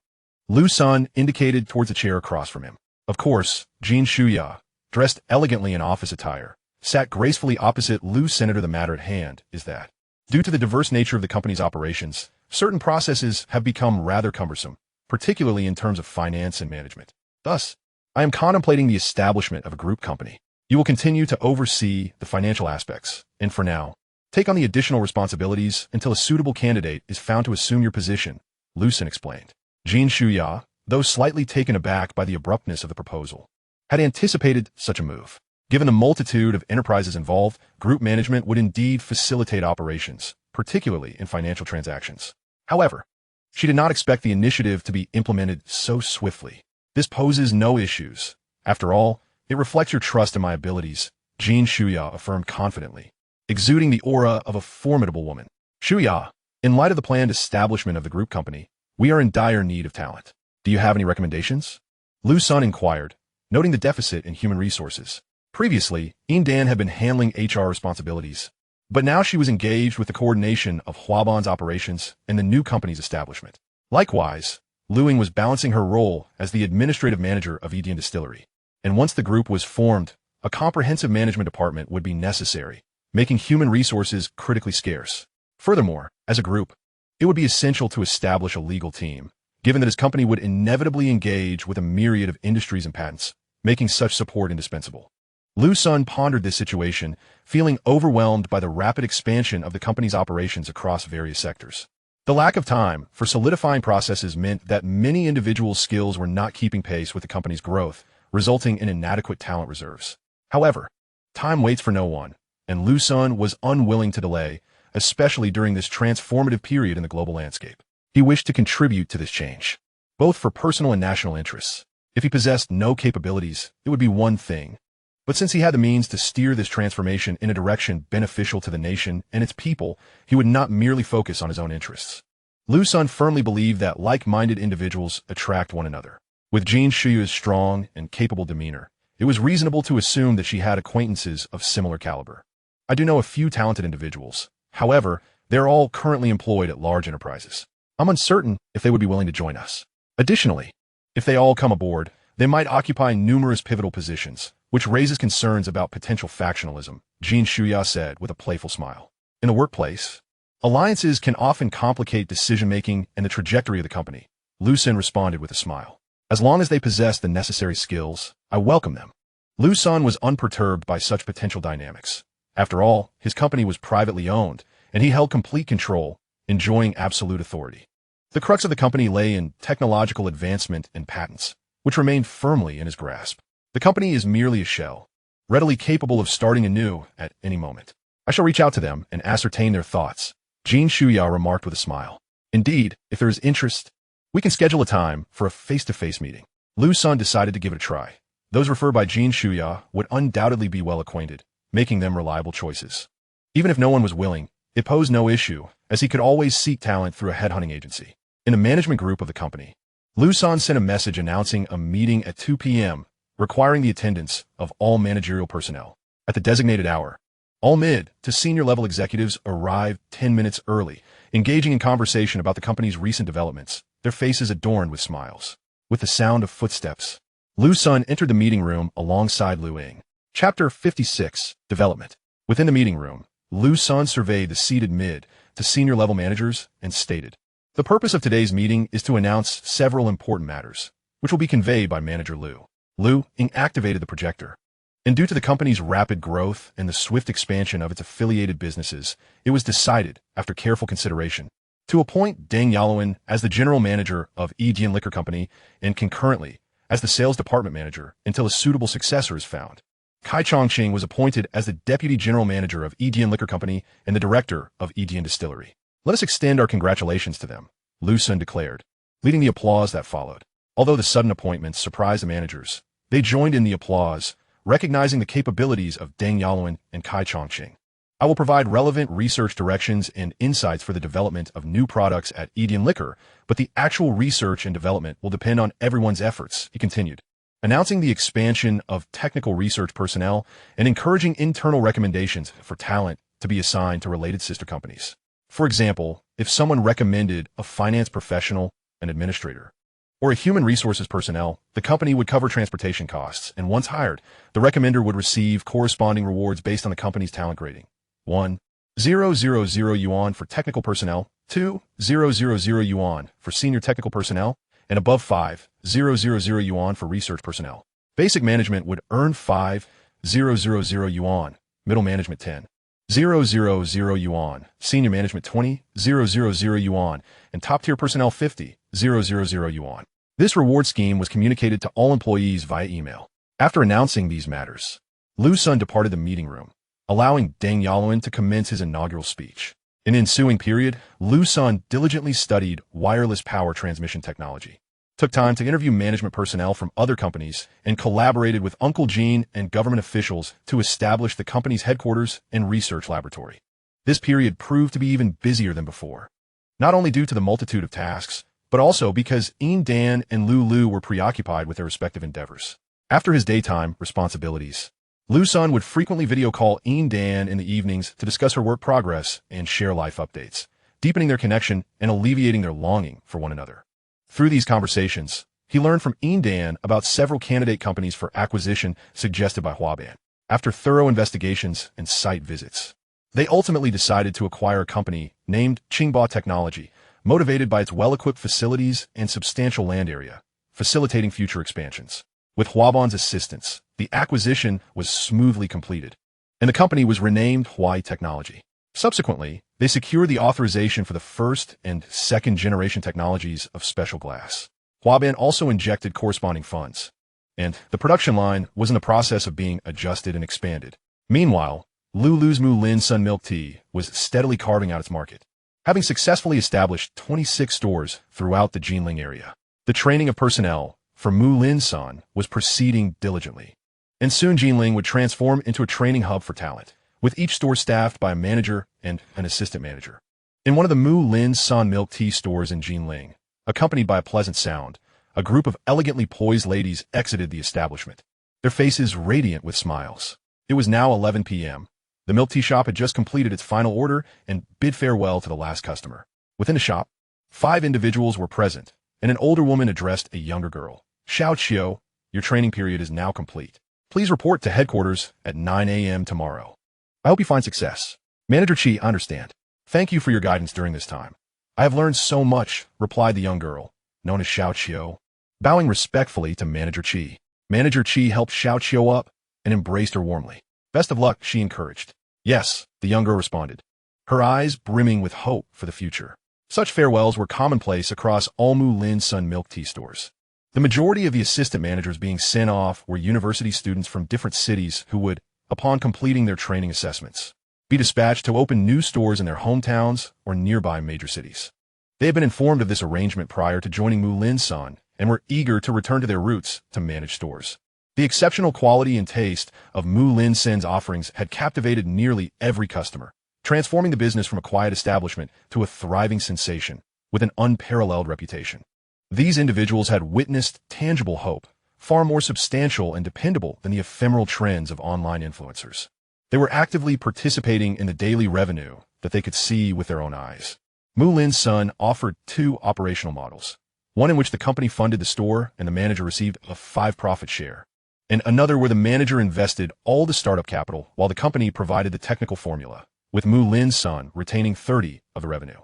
S1: Liu Sen indicated towards a chair across from him. Of course, Jin Shuya, dressed elegantly in office attire, sat gracefully opposite Liu Senator. The matter at hand is that, due to the diverse nature of the company's operations, certain processes have become rather cumbersome, particularly in terms of finance and management. Thus, I am contemplating the establishment of a group company. You will continue to oversee the financial aspects, and for now, take on the additional responsibilities until a suitable candidate is found to assume your position, Liu Sen explained. Jin Shuya, though slightly taken aback by the abruptness of the proposal, had anticipated such a move. Given the multitude of enterprises involved, group management would indeed facilitate operations, particularly in financial transactions. However, she did not expect the initiative to be implemented so swiftly. This poses no issues. After all, it reflects your trust in my abilities, Jin Shuya affirmed confidently, exuding the aura of a formidable woman. Shuya, in light of the planned establishment of the group company, we are in dire need of talent. Do you have any recommendations? Liu Sen inquired, noting the deficit in human resources. Previously, Dan had been handling HR responsibilities, but now she was engaged with the coordination of Huabon's operations and the new company's establishment. Likewise, Liu was balancing her role as the administrative manager of Distillery. And once the group was formed, a comprehensive management department would be necessary, making human resources critically scarce. Furthermore, as a group, it would be essential to establish a legal team, given that his company would inevitably engage with a myriad of industries and patents, making such support indispensable. Liu Sen pondered this situation, feeling overwhelmed by the rapid expansion of the company's operations across various sectors. The lack of time for solidifying processes meant that many individual skills were not keeping pace with the company's growth, resulting in inadequate talent reserves. However, time waits for no one, and Liu Sen was unwilling to delay, especially during this transformative period in the global landscape. He wished to contribute to this change, both for personal and national interests. If he possessed no capabilities, it would be one thing. But since he had the means to steer this transformation in a direction beneficial to the nation and its people, he would not merely focus on his own interests. Liu Sen firmly believed that like-minded individuals attract one another. With Jin Shuyu's strong and capable demeanor, it was reasonable to assume that she had acquaintances of similar caliber. I do know a few talented individuals. However, they're all currently employed at large enterprises. I'm uncertain if they would be willing to join us. Additionally, if they all come aboard, they might occupy numerous pivotal positions, which raises concerns about potential factionalism, Jin Shuya said with a playful smile. In the workplace, alliances can often complicate decision-making and the trajectory of the company, Liu Sen responded with a smile. As long as they possess the necessary skills, I welcome them. Liu Sen was unperturbed by such potential dynamics. After all, his company was privately owned, and he held complete control, enjoying absolute authority. The crux of the company lay in technological advancement and patents, which remained firmly in his grasp. The company is merely a shell, readily capable of starting anew at any moment. I shall reach out to them and ascertain their thoughts, Jin Shuya remarked with a smile. Indeed, if there is interest, we can schedule a time for a face-to-face meeting. Liu Sen decided to give it a try. Those referred by Jin Shuya would undoubtedly be well acquainted, making them reliable choices. Even if no one was willing, it posed no issue, as he could always seek talent through a headhunting agency. In the management group of the company, Liu Sen sent a message announcing a meeting at 2 p.m., requiring the attendance of all managerial personnel. At the designated hour, all mid to senior level executives arrived 10 minutes early, engaging in conversation about the company's recent developments, their faces adorned with smiles. With the sound of footsteps, Liu Sen entered the meeting room alongside Liu Ying. Chapter 56, Development. Within the meeting room, Liu Sen surveyed the seated mid to senior level managers and stated, "The purpose of today's meeting is to announce several important matters, which will be conveyed by Manager Liu." Liu Ying activated the projector, and due to the company's rapid growth and the swift expansion of its affiliated businesses, it was decided, after careful consideration, to appoint Deng Yaluan as the general manager of Yidian Liquor Company and concurrently as the sales department manager until a suitable successor is found. Kai Chongqing was appointed as the deputy general manager of Yidian Liquor Company and the director of Yidian Distillery. "Let us extend our congratulations to them," Liu Sen declared, leading the applause that followed. Although the sudden appointments surprised the managers, they joined in the applause, recognizing the capabilities of Deng Yaluan and Kai Chongqing. "I will provide relevant research directions and insights for the development of new products at Yidian Liquor, but the actual research and development will depend on everyone's efforts," he continued, announcing the expansion of technical research personnel and encouraging internal recommendations for talent to be assigned to related sister companies. For example, if someone recommended a finance professional, an administrator, or a human resources personnel, the company would cover transportation costs, and once hired, the recommender would receive corresponding rewards based on the company's talent grading. 1,000 yuan for technical personnel, 2,000 yuan for senior technical personnel, and above 5,000 yuan for research personnel. Basic management would earn 5,000 yuan, middle management 10,000 yuan, senior management 20,000 yuan, and top-tier personnel 50,000 yuan. This reward scheme was communicated to all employees via email. After announcing these matters, Liu Sen departed the meeting room, allowing Deng Yaluan to commence his inaugural speech. In the ensuing period, Liu Sen diligently studied wireless power transmission technology, took time to interview management personnel from other companies, and collaborated with Uncle Gene and government officials to establish the company's headquarters and research laboratory. This period proved to be even busier than before, not only due to the multitude of tasks, but also because Dan and Liu were preoccupied with their respective endeavors. After his daytime responsibilities, Liu Sen would frequently video call Dan in the evenings to discuss her work progress and share life updates, deepening their connection and alleviating their longing for one another. Through these conversations, he learned from Dan about several candidate companies for acquisition suggested by Huaban. After thorough investigations and site visits, they ultimately decided to acquire a company named Qingba Technology, motivated by its well-equipped facilities and substantial land area, facilitating future expansions. With Huaban's assistance, the acquisition was smoothly completed, and the company was renamed Huai Technology. Subsequently, they secured the authorization for the first and second generation technologies of special glass. Huaban also injected corresponding funds, and the production line was in the process of being adjusted and expanded. Meanwhile, Lulu's Mu Sun milk tea was steadily carving out its market, having successfully established 26 stores throughout the Jinling area. The training of personnel for Mu Sun was proceeding diligently, and soon Jinling would transform into a training hub for talent, with each store staffed by a manager and an assistant manager. In one of the Mu Sun milk tea stores in Jinling, accompanied by a pleasant sound, a group of elegantly poised ladies exited the establishment, their faces radiant with smiles. It was now 11 p.m. The milk tea shop had just completed its final order and bid farewell to the last customer. Within the shop, 5 individuals were present, and an older woman addressed a younger girl. Xiao Qiu, your training period is now complete. Please report to headquarters at 9 a.m. tomorrow. I hope you find success. Manager Qi, I understand. Thank you for your guidance during this time. I have learned so much, replied the young girl, known as Xiao Qiu, bowing respectfully to Manager Qi. Manager Qi helped Xiao Qiu up and embraced her warmly. Best of luck, she encouraged. Yes, the young girl responded, her eyes brimming with hope for the future. Such farewells were commonplace across all Mu Sun milk tea stores. The majority of the assistant managers being sent off were university students from different cities who would, upon completing their training assessments, be dispatched to open new stores in their hometowns or nearby major cities. They had been informed of this arrangement prior to joining Mu Sun and were eager to return to their roots to manage stores. The exceptional quality and taste of Mu Sun's offerings had captivated nearly every customer, transforming the business from a quiet establishment to a thriving sensation with an unparalleled reputation. These individuals had witnessed tangible hope, far more substantial and dependable than the ephemeral trends of online influencers. They were actively participating in the daily revenue that they could see with their own eyes. Mu Sun offered 2 operational models, one in which the company funded the store and the manager received a 5% profit share, and another where the manager invested all the startup capital while the company provided the technical formula, with Mu Sun retaining 30% of the revenue.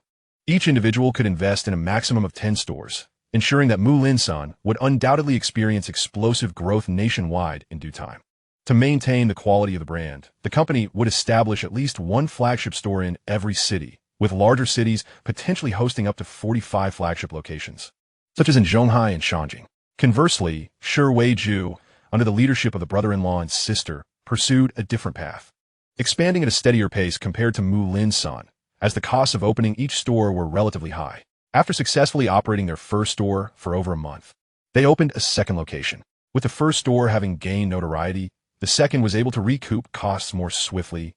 S1: Each individual could invest in a maximum of 10 stores, ensuring that Mu Sun would undoubtedly experience explosive growth nationwide in due time. To maintain the quality of the brand, the company would establish at least 1 flagship store in every city, with larger cities potentially hosting up to 45 flagship locations, such as in Zhonghai and Shanjing. Conversely, Weiju, under the leadership of the brother-in-law and sister, pursued a different path, expanding at a steadier pace compared to Mu Sun, as the costs of opening each store were relatively high. After successfully operating their first store for over a month, they opened a second location. With the first store having gained notoriety, the second was able to recoup costs more swiftly,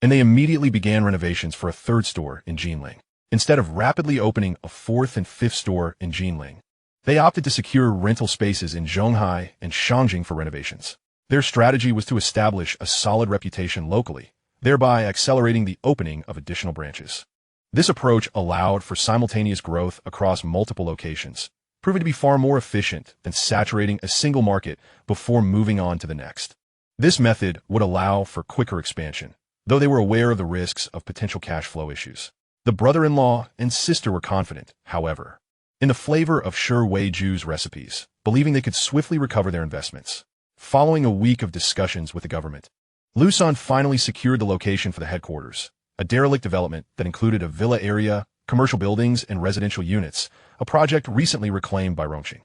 S1: and they immediately began renovations for a third store in Jinling. Instead of rapidly opening a 4th and 5th store in Jinling, they opted to secure rental spaces in Zhonghai and Shanjing for renovations. Their strategy was to establish a solid reputation locally, thereby accelerating the opening of additional branches. This approach allowed for simultaneous growth across multiple locations, proving to be far more efficient than saturating a single market before moving on to the next. This method would allow for quicker expansion, though they were aware of the risks of potential cash flow issues. The brother-in-law and sister were confident, however, in the flavor of Weiju's recipes, believing they could swiftly recover their investments. Following a week of discussions with the government, Liu Sen finally secured the location for the headquarters, a derelict development that included a villa area, commercial buildings, and residential units, a project recently reclaimed by Rongqing.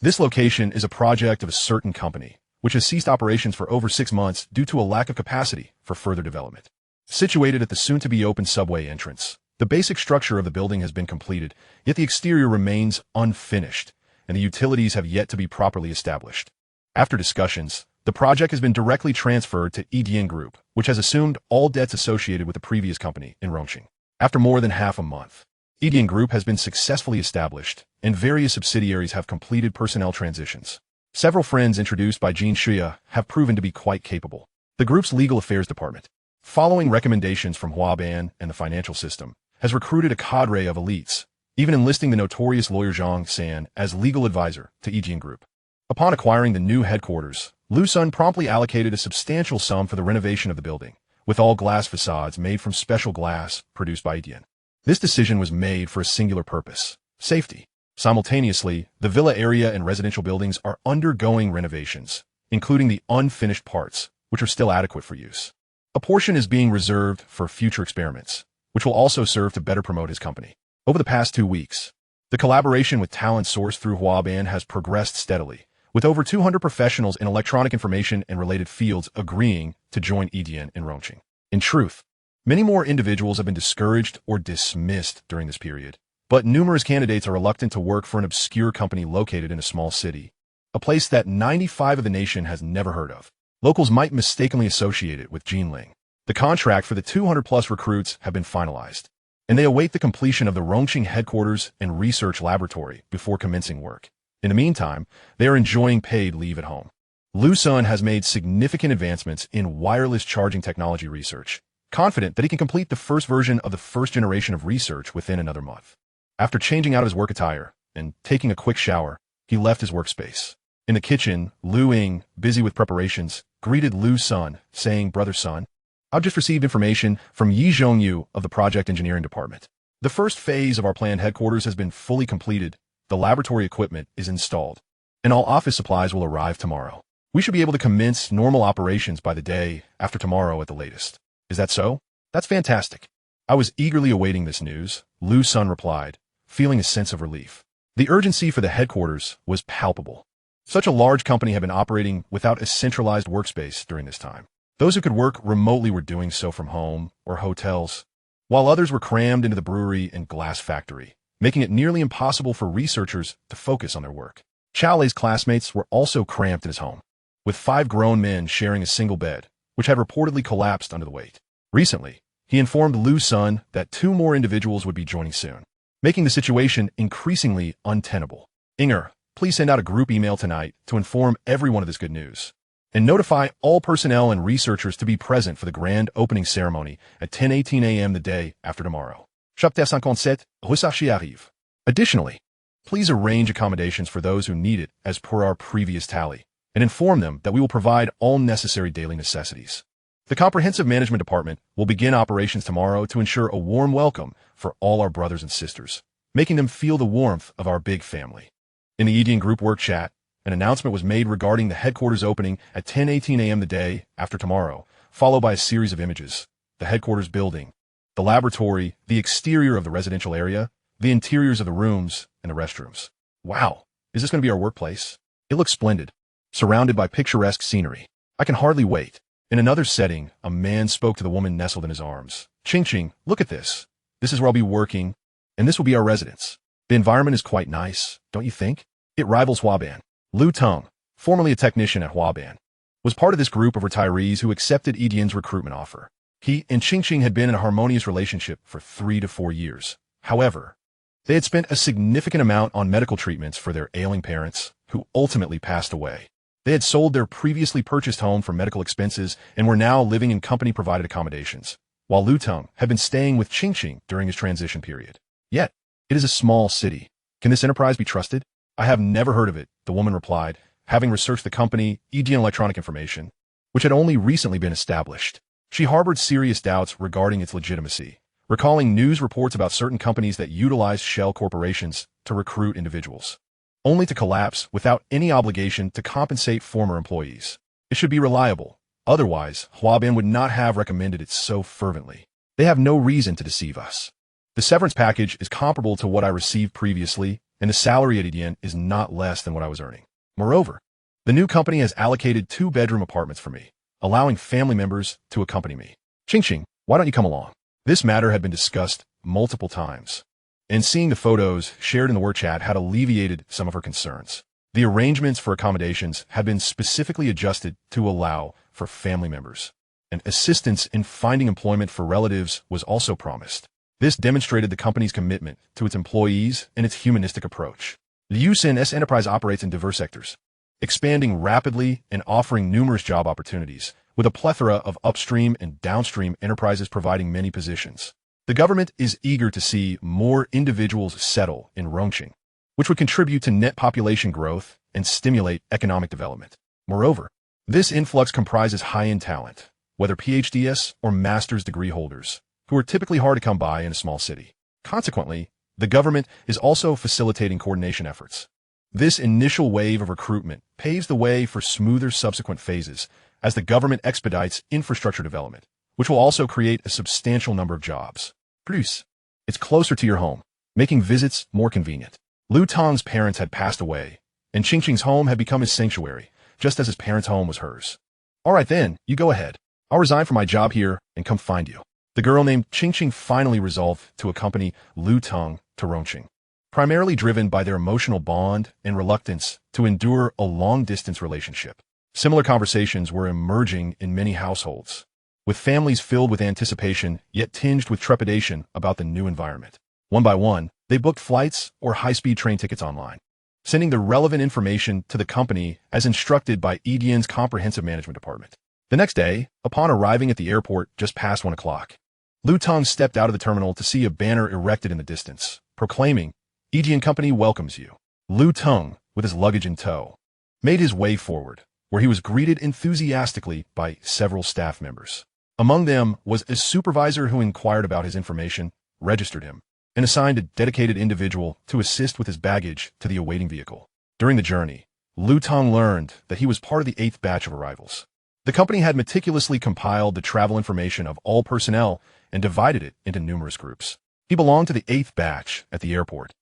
S1: This location is a project of a certain company, which has ceased operations for over 6 months due to a lack of capacity for further development. Situated at the soon-to-be-open subway entrance, the basic structure of the building has been completed, yet the exterior remains unfinished, and the utilities have yet to be properly established. After discussions, the project has been directly transferred to Edian Group, which has assumed all debts associated with the previous company in Rongqing. After more than half a month, Edian Group has been successfully established, and various subsidiaries have completed personnel transitions. Several friends introduced by Jin Xue have proven to be quite capable. The group's legal affairs department, following recommendations from Huaban and the financial system, has recruited a cadre of elites, even enlisting the notorious lawyer Liu Sen as legal advisor to Yijian Group. Upon acquiring the new headquarters, Liu Sen promptly allocated a substantial sum for the renovation of the building, with all glass facades made from special glass produced by Yijian. This decision was made for a singular purpose: safety. Simultaneously, the villa area and residential buildings are undergoing renovations, including the unfinished parts, which are still adequate for use. A portion is being reserved for future experiments, which will also serve to better promote his company. Over the past 2 weeks, the collaboration with talent sourced through Huaban has progressed steadily, with over 200 professionals in electronic information and related fields agreeing to join Yijian in Rongqing. In truth, many more individuals have been discouraged or dismissed during this period, but numerous candidates are reluctant to work for an obscure company located in a small city, a place that 95% of the nation has never heard of. Locals might mistakenly associate it with Jinling. The contract for the 200-plus recruits have been finalized, and they await the completion of the Rongqing headquarters and research laboratory before commencing work. In the meantime, they are enjoying paid leave at home. Liu Sen has made significant advancements in wireless charging technology research, confident that he can complete the first version of the first generation of research within another month. After changing out of his work attire and taking a quick shower, he left his workspace. In the kitchen, Liu Ying, busy with preparations, greeted Liu Sen, saying, "Brother Sun, I've just received information from Yi Zhongyu of the project engineering department. The first phase of our planned headquarters has been fully completed, the laboratory equipment is installed, and all office supplies will arrive tomorrow. We should be able to commence normal operations by the day after tomorrow at the latest. Is that so? That's fantastic." "I was eagerly awaiting this news," Liu Sen replied, feeling a sense of relief. The urgency for the headquarters was palpable. Such a large company had been operating without a centralized workspace during this time. Those who could work remotely were doing so from home or hotels, while others were crammed into the brewery and glass factory, making it nearly impossible for researchers to focus on their work. Chao Lei's classmates were also cramped in his home, with 5 grown men sharing a single bed, which had reportedly collapsed under the weight. Recently, he informed Liu Sen that 2 more individuals would be joining soon, making the situation increasingly untenable. "Inger, please send out a group email tonight to inform everyone of this good news, and notify all personnel and researchers to be present for the grand opening ceremony at 10:18 a.m. the day after tomorrow. Chapter 57, Recherche arrive. Additionally, please arrange accommodations for those who need it as per our previous tally, and inform them that we will provide all necessary daily necessities. The Comprehensive Management Department will begin operations tomorrow to ensure a warm welcome for all our brothers and sisters, making them feel the warmth of our big family." In the Yijian Group work chat, an announcement was made regarding the headquarters opening at 10:18 a.m. the day after tomorrow, followed by a series of images: the headquarters building, the laboratory, the exterior of the residential area, the interiors of the rooms, and the restrooms. "Wow, is this going to be our workplace? It looks splendid, surrounded by picturesque scenery. I can hardly wait." In another setting, a man spoke to the woman nestled in his arms. "Qing, look at this. This is where I'll be working, and this will be our residence. The environment is quite nice, don't you think? It rivals Huaban." Liu Teng, formerly a technician at Huaban, was part of this group of retirees who accepted Yijian's recruitment offer. He and Qing had been in a harmonious relationship for 3 to 4 years. However, they had spent a significant amount on medical treatments for their ailing parents, who ultimately passed away. They had sold their previously purchased home for medical expenses and were now living in company-provided accommodations, while Liu Teng had been staying with Qing during his transition period. Yet, it is a small city. Can this enterprise be trusted? "I have never heard of it," the woman replied, having researched the company, Yijian Electronic Information, which had only recently been established. She harbored serious doubts regarding its legitimacy, recalling news reports about certain companies that utilized shell corporations to recruit individuals, only to collapse without any obligation to compensate former employees. It should be reliable. Otherwise, Huaban would not have recommended it so fervently. They have no reason to deceive us. The severance package is comparable to what I received previously, and the salary at Yijian is not less than what I was earning. Moreover, the new company has allocated 2-bedroom apartments for me, allowing family members to accompany me. Qing, why don't you come along?" This matter had been discussed multiple times, and seeing the photos shared in the work chat had alleviated some of her concerns. The arrangements for accommodations had been specifically adjusted to allow for family members, and assistance in finding employment for relatives was also promised. This demonstrated the company's commitment to its employees and its humanistic approach. Liu Sen's enterprise operates in diverse sectors, expanding rapidly and offering numerous job opportunities, with a plethora of upstream and downstream enterprises providing many positions. The government is eager to see more individuals settle in Rongqing, which would contribute to net population growth and stimulate economic development. Moreover, this influx comprises high-end talent, whether PhDs or master's degree holders, who are typically hard to come by in a small city. Consequently, the government is also facilitating coordination efforts. This initial wave of recruitment paves the way for smoother subsequent phases as the government expedites infrastructure development, which will also create a substantial number of jobs. Plus, it's closer to your home, making visits more convenient. Liu Tong's parents had passed away, and Qingqing's home had become his sanctuary, just as his parents' home was hers. All right then, you go ahead. I'll resign from my job here and come find you. The girl named Qingqing finally resolved to accompany Liu Tong to Rongqing, primarily driven by their emotional bond and reluctance to endure a long-distance relationship. Similar conversations were emerging in many households, with families filled with anticipation yet tinged with trepidation about the new environment. One by one, they booked flights or high-speed train tickets online, sending the relevant information to the company as instructed by Edian's comprehensive management department. The next day, upon arriving at the airport just past 1 o'clock, Liu Tong stepped out of the terminal to see a banner erected in the distance, proclaiming, "Edian Company welcomes you." Liu Tong, with his luggage in tow, made his way forward, where he was greeted enthusiastically by several staff members. Among them was a supervisor who inquired about his information, registered him, and assigned a dedicated individual to assist with his baggage to the awaiting vehicle. During the journey, Liu Tong learned that he was part of the 8th batch of arrivals. The company had meticulously compiled the travel information of all personnel and divided it into numerous groups. He belonged to the 8th batch at the airport,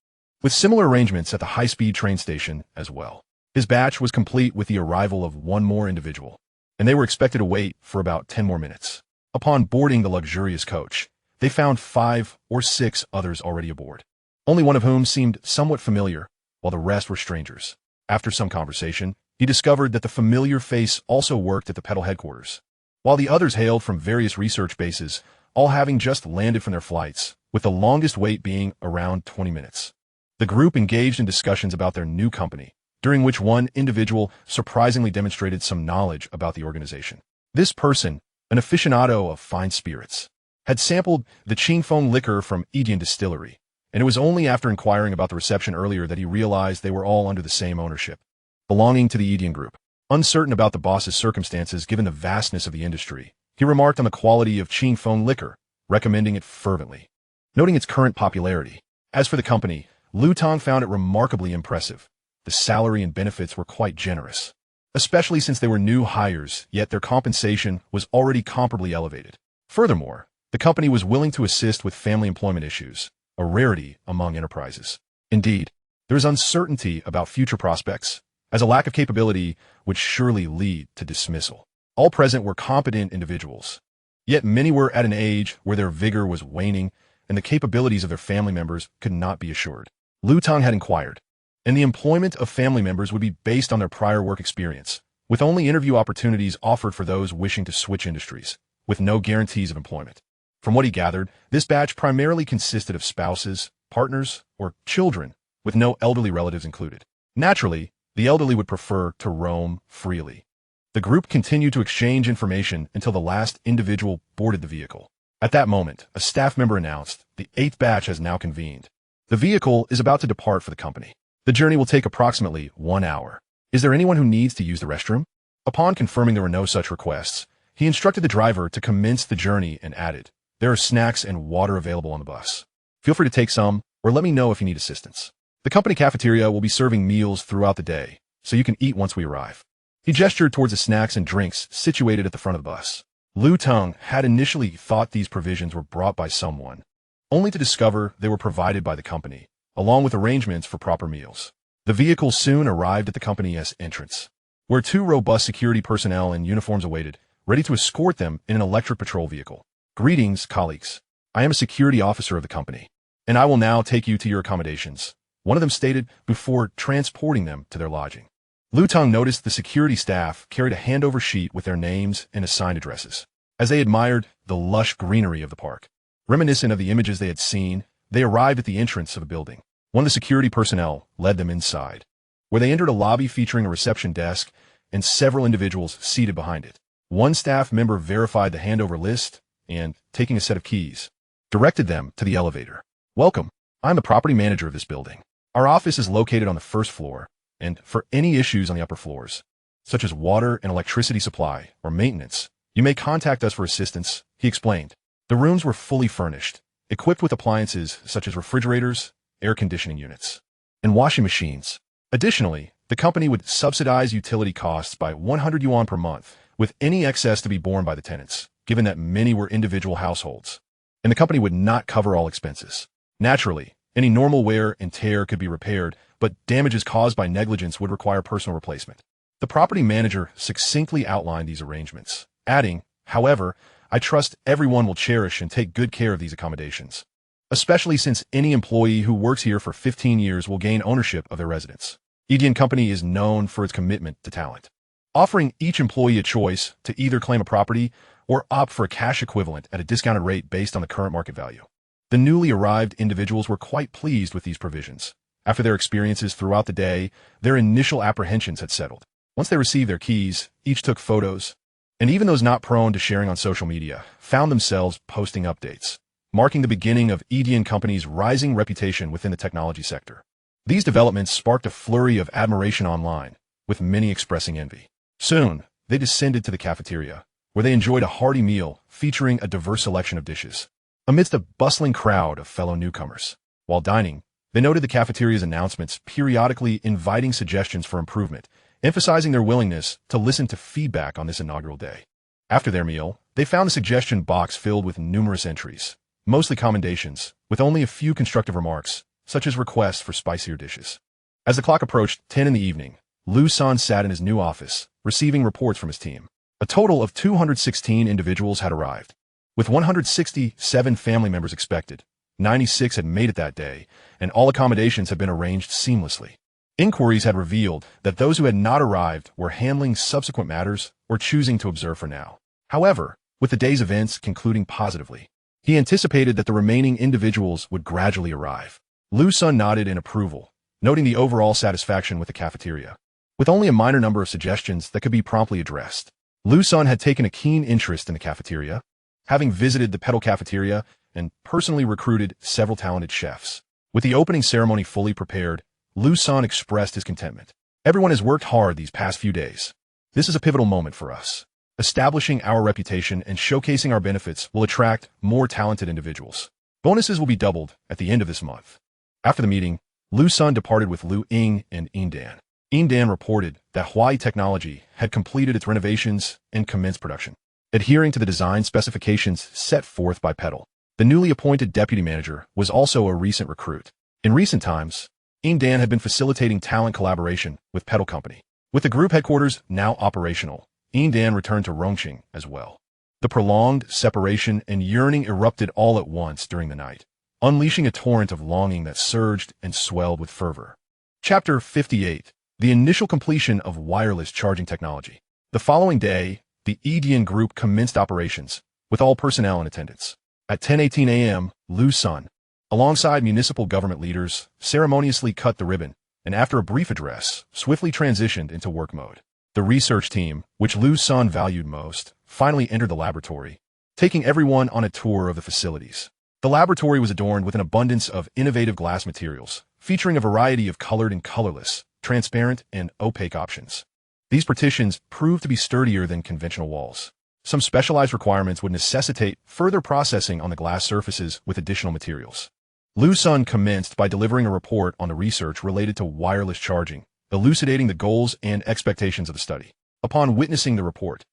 S1: with similar arrangements at the high-speed train station as well. His batch was complete with the arrival of one more individual, and they were expected to wait for about 10 more minutes. Upon boarding the luxurious coach, they found 5 or 6 others already aboard, only one of whom seemed somewhat familiar, while the rest were strangers. After some conversation, he discovered that the familiar face also worked at the pedal headquarters, while the others hailed from various research bases, all having just landed from their flights, with the longest wait being around 20 minutes. The group engaged in discussions about their new company, during which one individual surprisingly demonstrated some knowledge about the organization. This person, an aficionado of fine spirits, had sampled the tenfold liquor from Edian Distillery, and it was only after inquiring about the reception earlier that he realized they were all under the same ownership, belonging to the Edian Group. Uncertain about the boss's circumstances given the vastness of the industry, he remarked on the quality of tenfold liquor, recommending it fervently, noting its current popularity. As for the company, Liu Tong found it remarkably impressive. The salary and benefits were quite generous, especially since they were new hires, yet their compensation was already comparably elevated. Furthermore, the company was willing to assist with family employment issues, a rarity among enterprises. Indeed, there is uncertainty about future prospects, as a lack of capability would surely lead to dismissal. All present were competent individuals, yet many were at an age where their vigor was waning and the capabilities of their family members could not be assured. Liu Tong had inquired, and the employment of family members would be based on their prior work experience, with only interview opportunities offered for those wishing to switch industries, with no guarantees of employment. From what he gathered, this batch primarily consisted of spouses, partners, or children, with no elderly relatives included. Naturally, the elderly would prefer to roam freely. The group continued to exchange information until the last individual boarded the vehicle. At that moment, a staff member announced, "The 8th batch has now convened. The vehicle is about to depart for the company. The journey will take approximately 1 hour. Is there anyone who needs to use the restroom?" Upon confirming there were no such requests, he instructed the driver to commence the journey and added, "There are snacks and water available on the bus. Feel free to take some, or let me know if you need assistance. The company cafeteria will be serving meals throughout the day, so you can eat once we arrive." He gestured towards the snacks and drinks situated at the front of the bus. Liu Tong had initially thought these provisions were brought by someone, only to discover they were provided by the company, along with arrangements for proper meals. The vehicle soon arrived at the company's entrance, where 2 robust security personnel in uniforms awaited, ready to escort them in an electric patrol vehicle. "Greetings, colleagues. I am a security officer of the company, and I will now take you to your accommodations," one of them stated before transporting them to their lodging. Liu Tong noticed the security staff carried a handover sheet with their names and assigned addresses. As they admired the lush greenery of the park, reminiscent of the images they had seen, they arrived at the entrance of a building. One of the security personnel led them inside, where they entered a lobby featuring a reception desk and several individuals seated behind it. One staff member verified the handover list and, taking a set of keys, directed them to the elevator. "Welcome. I'm the property manager of this building. Our office is located on the first floor, and for any issues on the upper floors, such as water and electricity supply or maintenance, you may contact us for assistance," he explained. The rooms were fully furnished, equipped with appliances such as refrigerators, air conditioning units, and washing machines. Additionally, the company would subsidize utility costs by 100 yuan per month, with any excess to be borne by the tenants, given that many were individual households. And the company would not cover all expenses. Naturally, any normal wear and tear could be repaired, but damages caused by negligence would require personal replacement. The property manager succinctly outlined these arrangements, adding, "However, I trust everyone will cherish and take good care of these accommodations, especially since any employee who works here for 15 years will gain ownership of their residence." Edian Company is known for its commitment to talent, offering each employee a choice to either claim a property or opt for a cash equivalent at a discounted rate based on the current market value. The newly arrived individuals were quite pleased with these provisions. After their experiences throughout the day, their initial apprehensions had settled. Once they received their keys, each took photos, and even those not prone to sharing on social media found themselves posting updates, marking the beginning of Edian Company's rising reputation within the technology sector. These developments sparked a flurry of admiration online, with many expressing envy. Soon, they descended to the cafeteria, where they enjoyed a hearty meal featuring a diverse selection of dishes, amidst a bustling crowd of fellow newcomers. While dining, they noted the cafeteria's announcements periodically inviting suggestions for improvement, emphasizing their willingness to listen to feedback on this inaugural day. After their meal, they found the suggestion box filled with numerous entries, mostly commendations, with only a few constructive remarks, such as requests for spicier dishes. As the clock approached 10 in the evening, Liu Sen sat in his new office, receiving reports from his team. A total of 216 individuals had arrived. With 167 family members expected, 96 had made it that day, and all accommodations had been arranged seamlessly. Inquiries had revealed that those who had not arrived were handling subsequent matters or choosing to observe for now. However, with the day's events concluding positively, he anticipated that the remaining individuals would gradually arrive. Liu Sen nodded in approval, noting the overall satisfaction with the cafeteria. With only a minor number of suggestions that could be promptly addressed, Liu Sen had taken a keen interest in the cafeteria, having visited the pedal cafeteria and personally recruited several talented chefs. With the opening ceremony fully prepared, Liu Sen expressed his contentment. "Everyone has worked hard these past few days. This is a pivotal moment for us. Establishing our reputation and showcasing our benefits will attract more talented individuals. Bonuses will be doubled at the end of this month." After the meeting, Liu Sen departed with Liu Ying and Yindan. Yindan reported that Huai Technology had completed its renovations and commenced production, adhering to the design specifications set forth by Petal. The newly appointed deputy manager was also a recent recruit. In recent times, Yindan had been facilitating talent collaboration with Petal Company. With the group headquarters now operational, Yindan returned to Rongqing as well. The prolonged separation and yearning erupted all at once during the night, unleashing a torrent of longing that surged and swelled with fervor. Chapter 58. The initial completion of wireless charging technology. The following day, the Edian Group commenced operations, with all personnel in attendance. At 10:18 a.m., Liu Sen, alongside municipal government leaders, ceremoniously cut the ribbon, and after a brief address, swiftly transitioned into work mode. The research team, which Liu Sen valued most, finally entered the laboratory, taking everyone on a tour of the facilities. The laboratory was adorned with an abundance of innovative glass materials, featuring a variety of colored and colorless, transparent, and opaque options. These partitions proved to be sturdier than conventional walls. Some specialized requirements would necessitate further processing on the glass surfaces with additional materials. Liu Sen commenced by delivering a report on the research related to wireless charging, elucidating the goals and expectations of the study. Upon witnessing the report,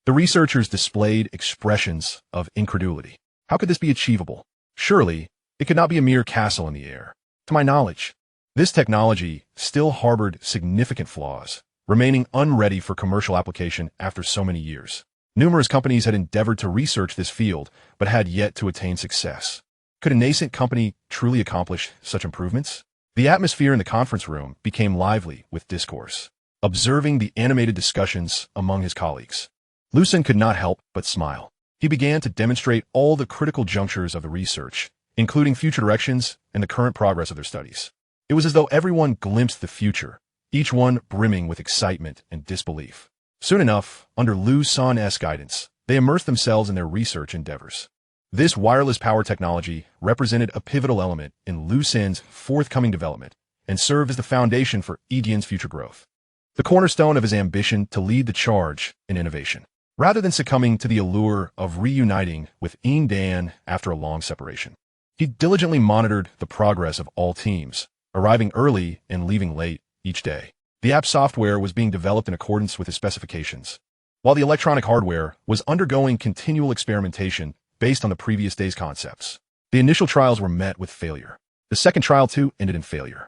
S1: the researchers displayed expressions of incredulity. How could this be achievable? Surely, it could not be a mere castle in the air. To my knowledge, this technology still harbored significant flaws, remaining unready for commercial application after so many years. Numerous companies had endeavored to research this field, but had yet to attain success. Could a nascent company truly accomplish such improvements? The atmosphere in the conference room became lively with discourse. Observing the animated discussions among his colleagues, Liu Sen could not help but smile. He began to demonstrate all the critical junctures of the research, including future directions and the current progress of their studies. It was as though everyone glimpsed the future, each one brimming with excitement and disbelief. Soon enough, under Liu Sen's guidance, they immersed themselves in their research endeavors. This wireless power technology represented a pivotal element in Liu Sen's forthcoming development and served as the foundation for Edian's future growth, the cornerstone of his ambition to lead the charge in innovation. Rather than succumbing to the allure of reuniting with Dan after a long separation, he diligently monitored the progress of all teams, arriving early and leaving late each day. The app software was being developed in accordance with his specifications, while the electronic hardware was undergoing continual experimentation based on the previous day's concepts. The initial trials were met with failure. The second trial, too, ended in failure.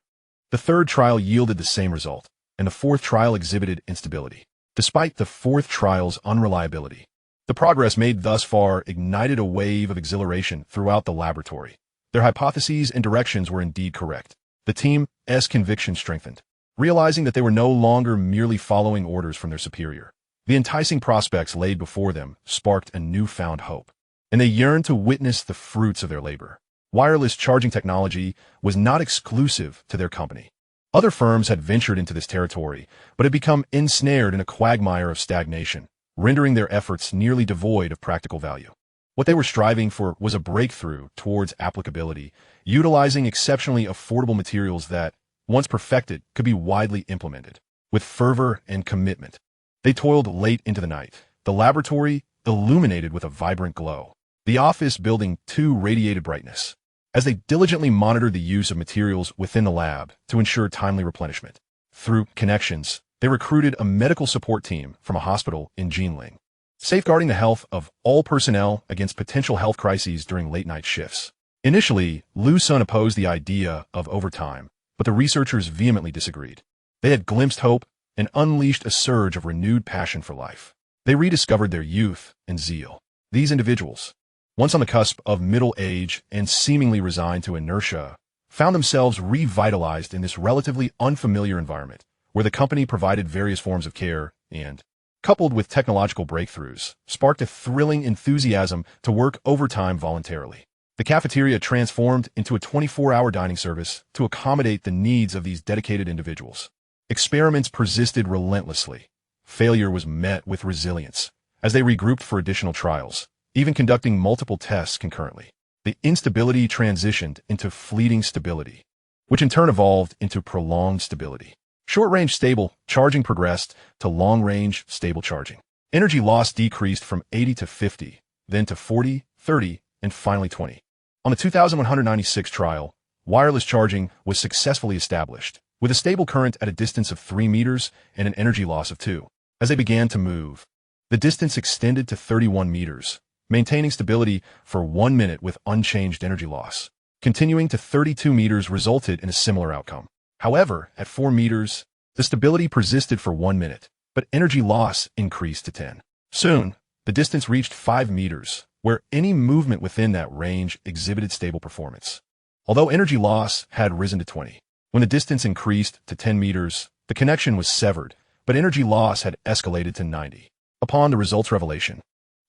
S1: The third trial yielded the same result, and the fourth trial exhibited instability. Despite the fourth trial's unreliability, the progress made thus far ignited a wave of exhilaration throughout the laboratory. Their hypotheses and directions were indeed correct. The team's conviction strengthened, realizing that they were no longer merely following orders from their superior. The enticing prospects laid before them sparked a newfound hope, and they yearned to witness the fruits of their labor. Wireless charging technology was not exclusive to their company. Other firms had ventured into this territory, but had become ensnared in a quagmire of stagnation, rendering their efforts nearly devoid of practical value. What they were striving for was a breakthrough towards applicability, utilizing exceptionally affordable materials that, once perfected, could be widely implemented. With fervor and commitment, they toiled late into the night, the laboratory illuminated with a vibrant glow. The office building too radiated brightness, as they diligently monitored the use of materials within the lab to ensure timely replenishment. Through connections, they recruited a medical support team from a hospital in Jinling, safeguarding the health of all personnel against potential health crises during late-night shifts. Initially, Liu Sen opposed the idea of overtime, but the researchers vehemently disagreed. They had glimpsed hope and unleashed a surge of renewed passion for life. They rediscovered their youth and zeal. These individuals, once on the cusp of middle age and seemingly resigned to inertia, found themselves revitalized in this relatively unfamiliar environment, where the company provided various forms of care and, coupled with technological breakthroughs, sparked a thrilling enthusiasm to work overtime voluntarily. The cafeteria transformed into a 24-hour dining service to accommodate the needs of these dedicated individuals. Experiments persisted relentlessly. Failure was met with resilience, as they regrouped for additional trials, even conducting multiple tests concurrently. The instability transitioned into fleeting stability, which in turn evolved into prolonged stability. Short-range stable charging progressed to long-range stable charging. Energy loss decreased from 80 to 50, then to 40, 30, and finally 20. On the 2196 trial, wireless charging was successfully established, with a stable current at a distance of 3 meters and an energy loss of 2. As they began to move, the distance extended to 31 meters, maintaining stability for 1 minute with unchanged energy loss. Continuing to 32 meters resulted in a similar outcome. However, at 4 meters, the stability persisted for 1 minute, but energy loss increased to 10. Soon, the distance reached 5 meters, where any movement within that range exhibited stable performance, although energy loss had risen to 20. When the distance increased to 10 meters, the connection was severed, but energy loss had escalated to 90. Upon the results revelation,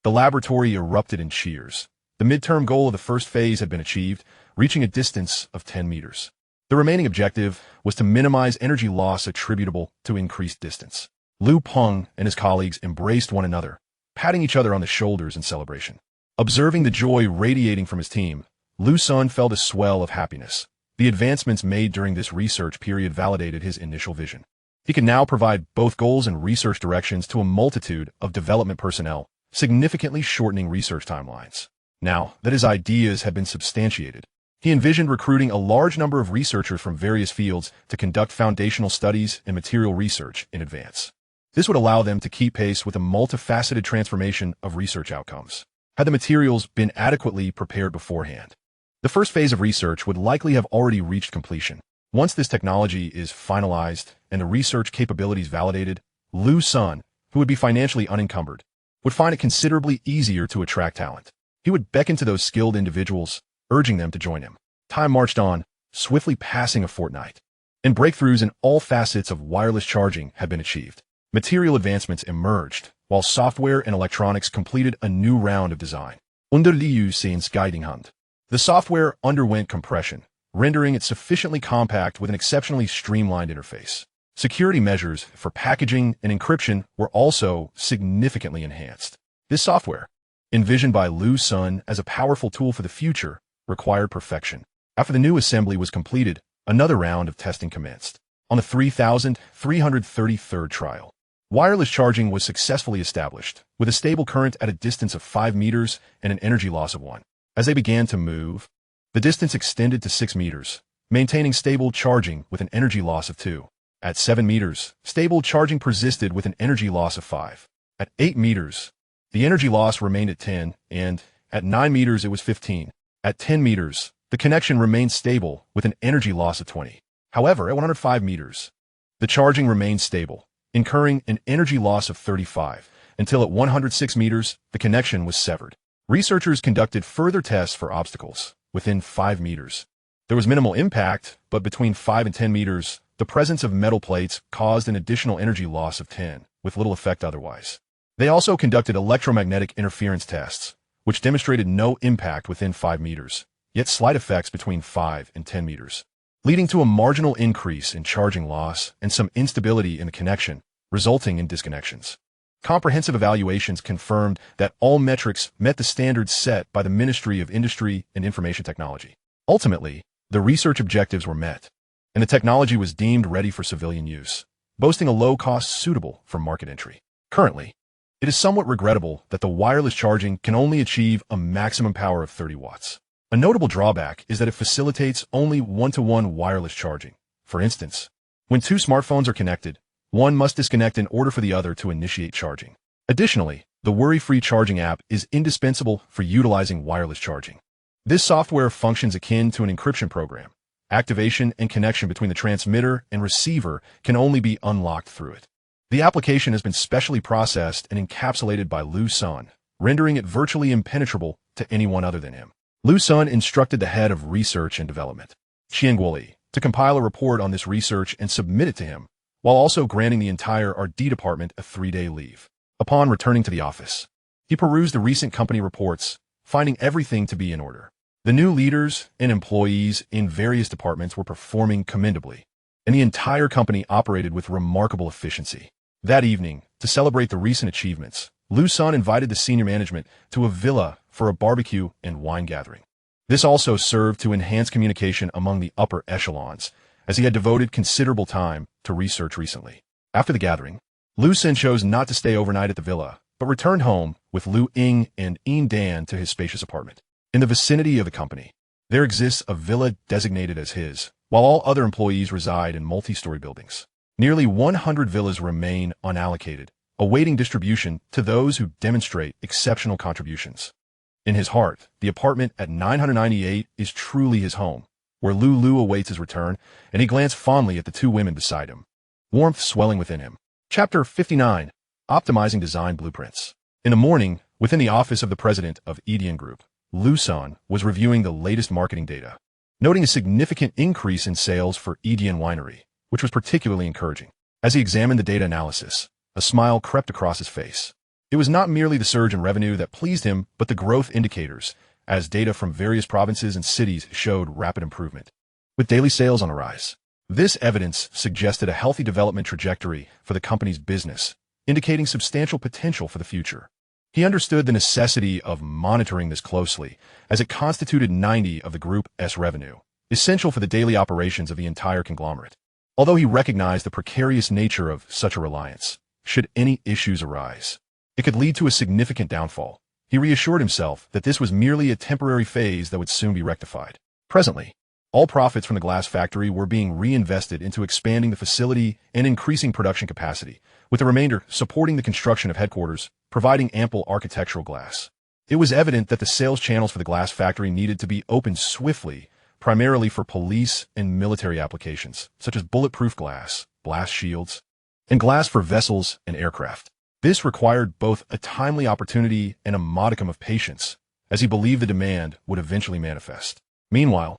S1: the laboratory erupted in cheers. The midterm goal of the first phase had been achieved, reaching a distance of 10 meters. The remaining objective was to minimize energy loss attributable to increased distance. Liu Peng and his colleagues embraced one another, patting each other on the shoulders in celebration. Observing the joy radiating from his team, Liu Sen felt a swell of happiness. The advancements made during this research period validated his initial vision. He could now provide both goals and research directions to a multitude of development personnel, significantly shortening research timelines. Now that his ideas had been substantiated, he envisioned recruiting a large number of researchers from various fields to conduct foundational studies and material research in advance. This would allow them to keep pace with a multifaceted transformation of research outcomes. Had the materials been adequately prepared beforehand, the first phase of research would likely have already reached completion. Once this technology is finalized and the research capabilities validated, Liu Sen, who would be financially unencumbered, would find it considerably easier to attract talent. He would beckon to those skilled individuals, urging them to join him. Time marched on, swiftly passing a fortnight, and breakthroughs in all facets of wireless charging had been achieved. Material advancements emerged, while software and electronics completed a new round of design. Under Liu Sen's guiding hand, the software underwent compression, rendering it sufficiently compact with an exceptionally streamlined interface. Security measures for packaging and encryption were also significantly enhanced. This software, envisioned by Liu Sen as a powerful tool for the future, required perfection. After the new assembly was completed, another round of testing commenced. On the 3,333rd trial, wireless charging was successfully established, with a stable current at a distance of 5 meters and an energy loss of 1. As they began to move, the distance extended to 6 meters, maintaining stable charging with an energy loss of 2. At 7 meters, stable charging persisted with an energy loss of 5. At 8 meters, the energy loss remained at 10, and at 9 meters it was 15. At 10 meters, the connection remained stable with an energy loss of 20. However, at 105 meters, the charging remained stable, incurring an energy loss of 35, until at 106 meters, the connection was severed. Researchers conducted further tests for obstacles within 5 meters. There was minimal impact, but between 5 and 10 meters, the presence of metal plates caused an additional energy loss of 10, with little effect otherwise. They also conducted electromagnetic interference tests, which demonstrated no impact within 5 meters, yet slight effects between 5 and 10 meters, leading to a marginal increase in charging loss and some instability in the connection, resulting in disconnections. Comprehensive evaluations confirmed that all metrics met the standards set by the Ministry of Industry and Information Technology. Ultimately, the research objectives were met, and the technology was deemed ready for civilian use, boasting a low cost suitable for market entry. Currently, it is somewhat regrettable that the wireless charging can only achieve a maximum power of 30 watts. A notable drawback is that it facilitates only one-to-one wireless charging. For instance, when two smartphones are connected, one must disconnect in order for the other to initiate charging. Additionally, the worry-free charging app is indispensable for utilizing wireless charging. This software functions akin to an encryption program. Activation and connection between the transmitter and receiver can only be unlocked through it. The application has been specially processed and encapsulated by Liu Sen, rendering it virtually impenetrable to anyone other than him. Liu Sen instructed the head of research and development, Qianguoli, to compile a report on this research and submit it to him, while also granting the entire R&D department a 3-day leave. Upon returning to the office, he perused the recent company reports, finding everything to be in order. The new leaders and employees in various departments were performing commendably, and the entire company operated with remarkable efficiency. That evening, to celebrate the recent achievements, Liu Sen invited the senior management to a villa for a barbecue and wine gathering. This also served to enhance communication among the upper echelons, as he had devoted considerable time to research recently. After the gathering, Liu Sen chose not to stay overnight at the villa, but returned home with Liu Ying and Yin Dan to his spacious apartment. In the vicinity of the company, there exists a villa designated as his, while all other employees reside in multi-story buildings. Nearly 100 villas remain unallocated, awaiting distribution to those who demonstrate exceptional contributions. In his heart, the apartment at 998 is truly his home, where Lu awaits his return, and he glanced fondly at the two women beside him, warmth swelling within him. Chapter 59. Optimizing Design Blueprints. In the morning, within the office of the president of Edian Group, Liu Sen was reviewing the latest marketing data, noting a significant increase in sales for Edian Winery, which was particularly encouraging. As he examined the data analysis, a smile crept across his face. It was not merely the surge in revenue that pleased him, but the growth indicators, as data from various provinces and cities showed rapid improvement, with daily sales on a rise. This evidence suggested a healthy development trajectory for the company's business, indicating substantial potential for the future. He understood the necessity of monitoring this closely, as it constituted 90% of the group's revenue, essential for the daily operations of the entire conglomerate. Although he recognized the precarious nature of such a reliance, should any issues arise, it could lead to a significant downfall. He reassured himself that this was merely a temporary phase that would soon be rectified. Presently, all profits from the glass factory were being reinvested into expanding the facility and increasing production capacity, with the remainder supporting the construction of headquarters, providing ample architectural glass. It was evident that the sales channels for the glass factory needed to be opened swiftly, primarily for police and military applications, such as bulletproof glass, blast shields, and glass for vessels and aircraft. This required both a timely opportunity and a modicum of patience, as he believed the demand would eventually manifest. Meanwhile,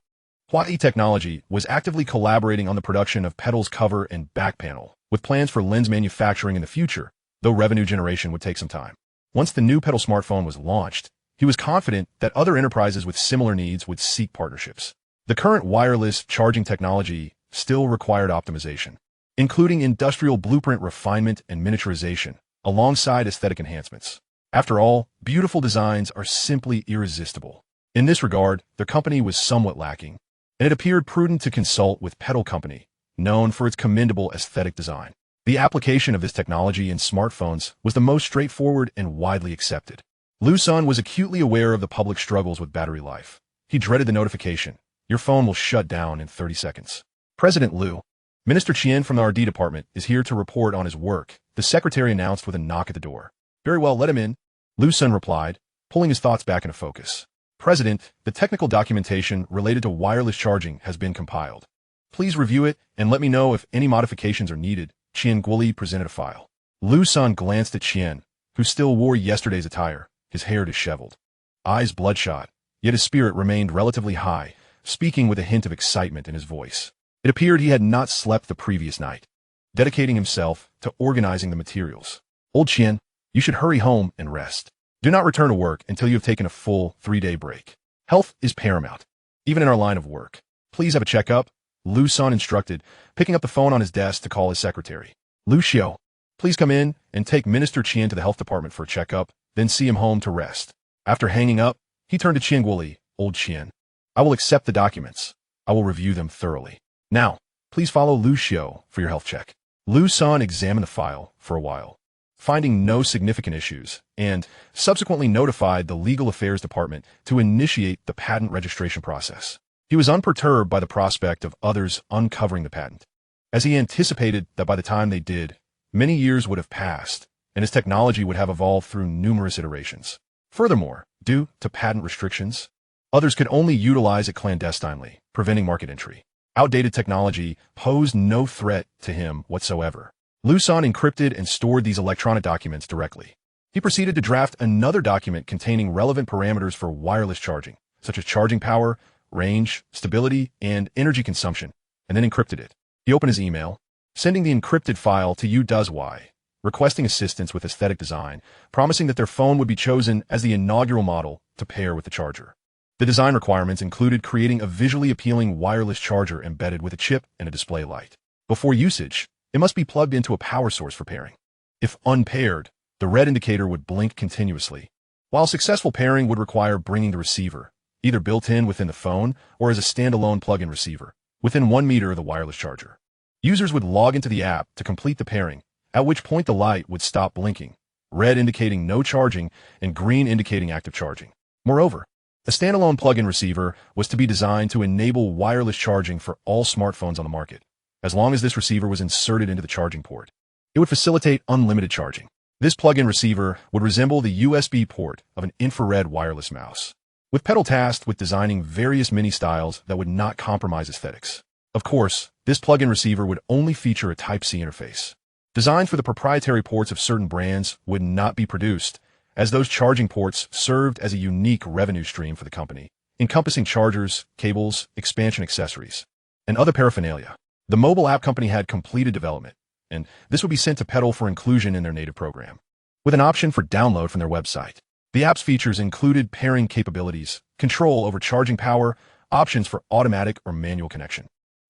S1: Huai Technology was actively collaborating on the production of pedals cover and back panel, with plans for lens manufacturing in the future, though revenue generation would take some time. Once the new pedal smartphone was launched, he was confident that other enterprises with similar needs would seek partnerships. The current wireless charging technology still required optimization. including industrial blueprint refinement and miniaturization, alongside aesthetic enhancements. After all, beautiful designs are simply irresistible. In this regard, their company was somewhat lacking, and it appeared prudent to consult with Petal Company, known for its commendable aesthetic design. The application of this technology in smartphones was the most straightforward and widely accepted. Liu Sen was acutely aware of the public struggles with battery life. He dreaded the notification, "Your phone will shut down in 30 seconds. President Liu, Minister Qian from the R&D department is here to report on his work, the secretary announced with a knock at the door. Very well, let him in, Liu Sen replied, pulling his thoughts back into focus. President, the technical documentation related to wireless charging has been compiled. Please review it and let me know if any modifications are needed. Qian Guoli presented a file. Liu Sen glanced at Qian, who still wore yesterday's attire, his hair disheveled, eyes bloodshot, yet his spirit remained relatively high, speaking with a hint of excitement in his voice. It appeared he had not slept the previous night, dedicating himself to organizing the materials. Old Qian, you should hurry home and rest. Do not return to work until you have taken a full 3-day break. Health is paramount, even in our line of work. Please have a checkup, Liu Sen instructed, picking up the phone on his desk to call his secretary. Liu Xiao, please come in and take Minister Qian to the health department for a checkup, then see him home to rest. After hanging up, he turned to Qian Guoli. Old Qian, I will accept the documents. I will review them thoroughly. Now, please follow Liu Xiao for your health check. Liu Sen examined the file for a while, finding no significant issues, and subsequently notified the Legal Affairs Department to initiate the patent registration process. He was unperturbed by the prospect of others uncovering the patent, as he anticipated that by the time they did, many years would have passed, and his technology would have evolved through numerous iterations. Furthermore, due to patent restrictions, others could only utilize it clandestinely, preventing market entry. Outdated technology posed no threat to him whatsoever. Liu Sen encrypted and stored these electronic documents directly. He proceeded to draft another document containing relevant parameters for wireless charging, such as charging power, range, stability, and energy consumption, and then encrypted it. He opened his email, sending the encrypted file to Yu Dazwai, requesting assistance with aesthetic design, promising that their phone would be chosen as the inaugural model to pair with the charger. The design requirements included creating a visually appealing wireless charger embedded with a chip and a display light. Before usage, it must be plugged into a power source for pairing. If unpaired, the red indicator would blink continuously, while successful pairing would require bringing the receiver, either built in within the phone or as a standalone plug-in receiver, within 1 meter of the wireless charger. Users would log into the app to complete the pairing, at which point the light would stop blinking, red indicating no charging and green indicating active charging. Moreover, a standalone plug-in receiver was to be designed to enable wireless charging for all smartphones on the market, as long as this receiver was inserted into the charging port. It would facilitate unlimited charging. This plug-in receiver would resemble the USB port of an infrared wireless mouse, with Petal tasked with designing various mini styles that would not compromise aesthetics. Of course, this plug-in receiver would only feature a Type-C interface. Designs for the proprietary ports of certain brands would not be produced, as those charging ports served as a unique revenue stream for the company, encompassing chargers, cables, expansion accessories, and other paraphernalia. The mobile app company had completed development, and this would be sent to Petal for inclusion in their native program, with an option for download from their website. The app's features included pairing capabilities, control over charging power, options for automatic or manual connection,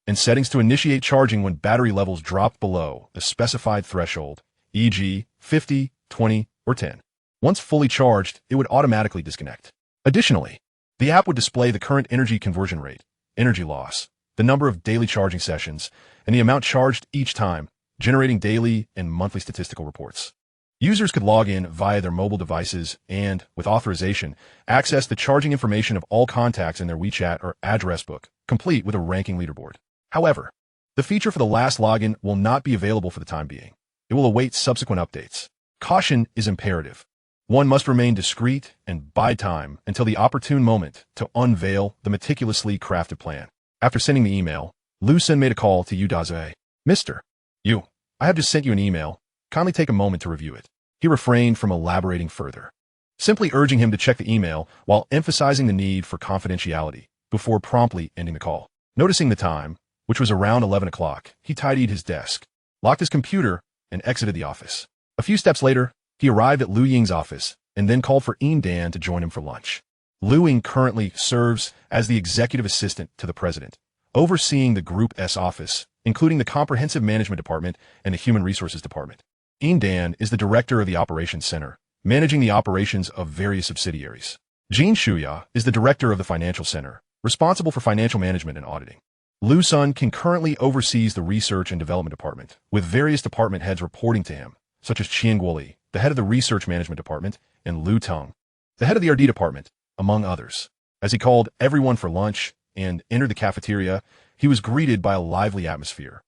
S1: and settings to initiate charging when battery levels dropped below a specified threshold, e.g. 50, 20, or 10. Once fully charged, it would automatically disconnect. Additionally, the app would display the current energy conversion rate, energy loss, the number of daily charging sessions, and the amount charged each time, generating daily and monthly statistical reports. Users could log in via their mobile devices and, with authorization, access the charging information of all contacts in their WeChat or address book, complete with a ranking leaderboard. However, the feature for the last login will not be available for the time being. It will await subsequent updates. Caution is imperative. One must remain discreet and bide time until the opportune moment to unveil the meticulously crafted plan. After sending the email, Liu Sen made a call to Yu Dazwai. Mr. Yu, I have just sent you an email. Kindly take a moment to review it. He refrained from elaborating further, simply urging him to check the email while emphasizing the need for confidentiality before promptly ending the call. Noticing the time, which was around 11 o'clock, he tidied his desk, locked his computer, and exited the office. A few steps later, he arrived at Liu Ying's office and then called for Yin Dan to join him for lunch. Liu Ying currently serves as the executive assistant to the president, overseeing the Group S office, including the Comprehensive Management Department and the Human Resources Department. Dan is the director of the Operations Center, managing the operations of various subsidiaries. Jean Shuya is the director of the Financial Center, responsible for financial management and auditing. Liu Sen concurrently oversees the Research and Development Department, with various department heads reporting to him, such as Qian Guoli, the head of the Research Management Department, and Liu Teng, the head of the R&D Department, among others. As he called everyone for lunch and entered the cafeteria, he was greeted by a lively atmosphere,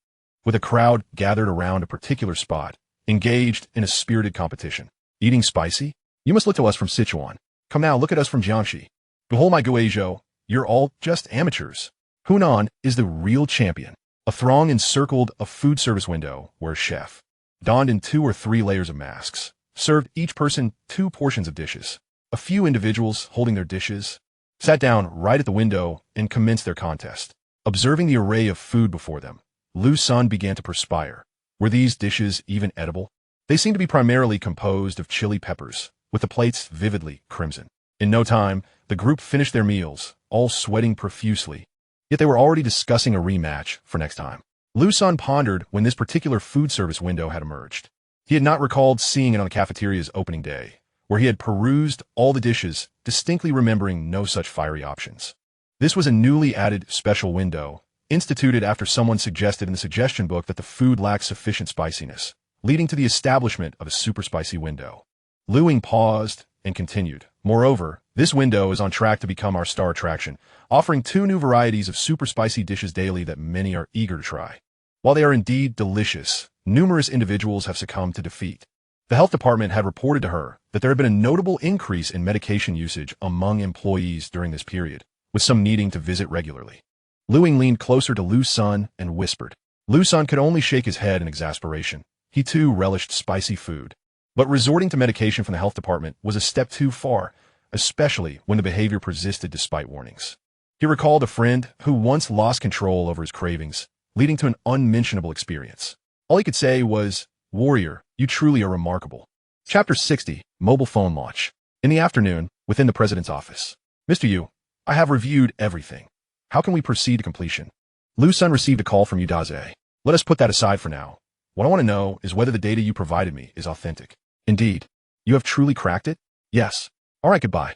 S1: with a crowd gathered around a particular spot, engaged in a spirited competition. Eating spicy? You must look to us from Sichuan. Come now, look at us from Jiangxi. Behold my Guizhou, you're all just amateurs. Hunan is the real champion. A throng encircled a food service window where a chef, donned in 2 or 3 layers of masks, served each person 2 portions of dishes. A few individuals holding their dishes sat down right at the window and commenced their contest. Observing the array of food before them, Liu Sen began to perspire. Were these dishes even edible? They seemed to be primarily composed of chili peppers, with the plates vividly crimson. In no time, the group finished their meals, all sweating profusely. Yet they were already discussing a rematch for next time. Liu Sen pondered when this particular food service window had emerged. He had not recalled seeing it on the cafeteria's opening day, where he had perused all the dishes, distinctly remembering no such fiery options. This was a newly added special window, instituted after someone suggested in the suggestion book that the food lacked sufficient spiciness, leading to the establishment of a super spicy window. Liu paused and continued. Moreover, this window is on track to become our star attraction, offering 2 new varieties of super spicy dishes daily that many are eager to try. While they are indeed delicious, numerous individuals have succumbed to defeat. The health department had reported to her that there had been a notable increase in medication usage among employees during this period, with some needing to visit regularly. Liu leaned closer to Liu Sen and whispered. Liu Sen could only shake his head in exasperation. He too relished spicy food. But resorting to medication from the health department was a step too far, especially when the behavior persisted despite warnings. He recalled a friend who once lost control over his cravings, leading to an unmentionable experience. All he could say was, "Warrior, you truly are remarkable." Chapter 60, Mobile Phone Launch. In the afternoon, within the president's office. Mr. Yu, I have reviewed everything. How can we proceed to completion? Liu Sen received a call from Yu Daze. Let us put that aside for now. What I want to know is whether the data you provided me is authentic. Indeed. You have truly cracked it? Yes. All right, goodbye.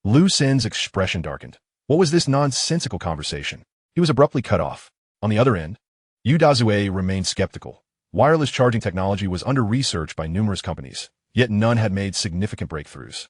S1: Liu Sen's expression darkened. What was this nonsensical conversation? He was abruptly cut off. On the other end, Yu Dazue remained skeptical. Wireless charging technology was under research by numerous companies, yet none had made significant breakthroughs.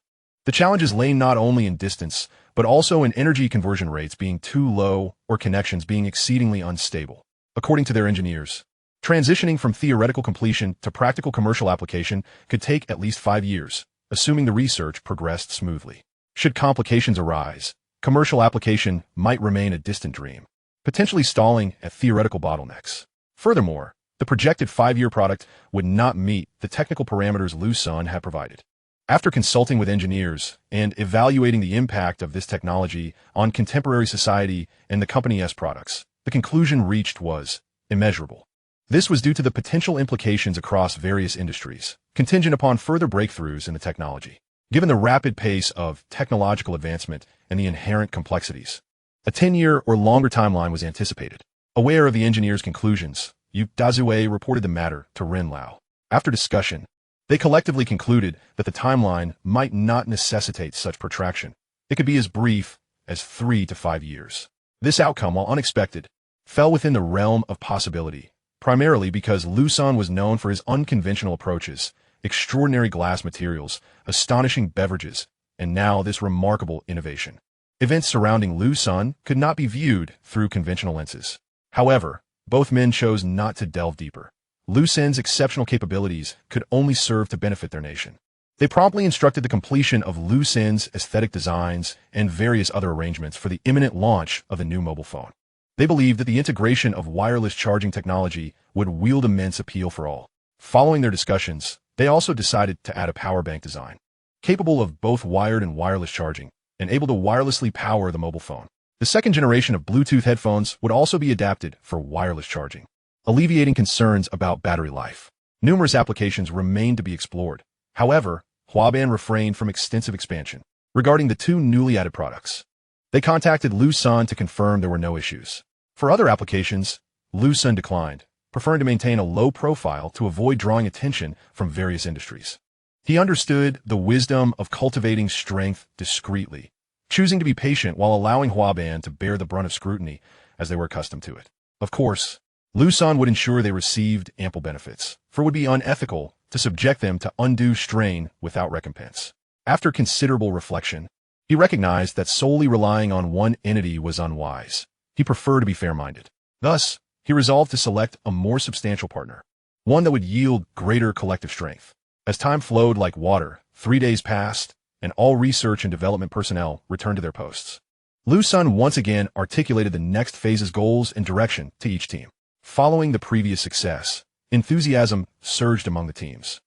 S1: The challenges lay not only in distance, but also in energy conversion rates being too low or connections being exceedingly unstable. According to their engineers, transitioning from theoretical completion to practical commercial application could take at least 5 years, assuming the research progressed smoothly. Should complications arise, commercial application might remain a distant dream, potentially stalling at theoretical bottlenecks. Furthermore, the projected 5-year product would not meet the technical parameters Liu Sen had provided. After consulting with engineers and evaluating the impact of this technology on contemporary society and the company's products, the conclusion reached was immeasurable. This was due to the potential implications across various industries, contingent upon further breakthroughs in the technology. Given the rapid pace of technological advancement and the inherent complexities, a 10-year or longer timeline was anticipated. Aware of the engineers' conclusions, Yu Dazue reported the matter to Ren Lao. After discussion, they collectively concluded that the timeline might not necessitate such protraction. It could be as brief as 3 to 5 years. This outcome, while unexpected, fell within the realm of possibility, primarily because Liu Sen was known for his unconventional approaches, extraordinary glass materials, astonishing beverages, and now this remarkable innovation. Events surrounding Liu Sen could not be viewed through conventional lenses. However, both men chose not to delve deeper. Liu Sen's exceptional capabilities could only serve to benefit their nation. They promptly instructed the completion of Liu Sen's aesthetic designs and various other arrangements for the imminent launch of the new mobile phone. They believed that the integration of wireless charging technology would wield immense appeal for all. Following their discussions, they also decided to add a power bank design, capable of both wired and wireless charging, and able to wirelessly power the mobile phone. The second generation of Bluetooth headphones would also be adapted for wireless charging, alleviating concerns about battery life. Numerous applications remained to be explored. However, Huaban refrained from extensive expansion. Regarding the 2 newly added products, they contacted Liu Sen to confirm there were no issues. For other applications, Liu Sen declined, preferring to maintain a low profile to avoid drawing attention from various industries. He understood the wisdom of cultivating strength discreetly, choosing to be patient while allowing Huaban to bear the brunt of scrutiny as they were accustomed to it. Of course, Liu Sen would ensure they received ample benefits, for it would be unethical to subject them to undue strain without recompense. After considerable reflection, he recognized that solely relying on one entity was unwise. He preferred to be fair-minded. Thus, he resolved to select a more substantial partner, one that would yield greater collective strength. As time flowed like water, 3 days passed, and all research and development personnel returned to their posts. Liu Sen once again articulated the next phase's goals and direction to each team. Following the previous success, enthusiasm surged among the teams,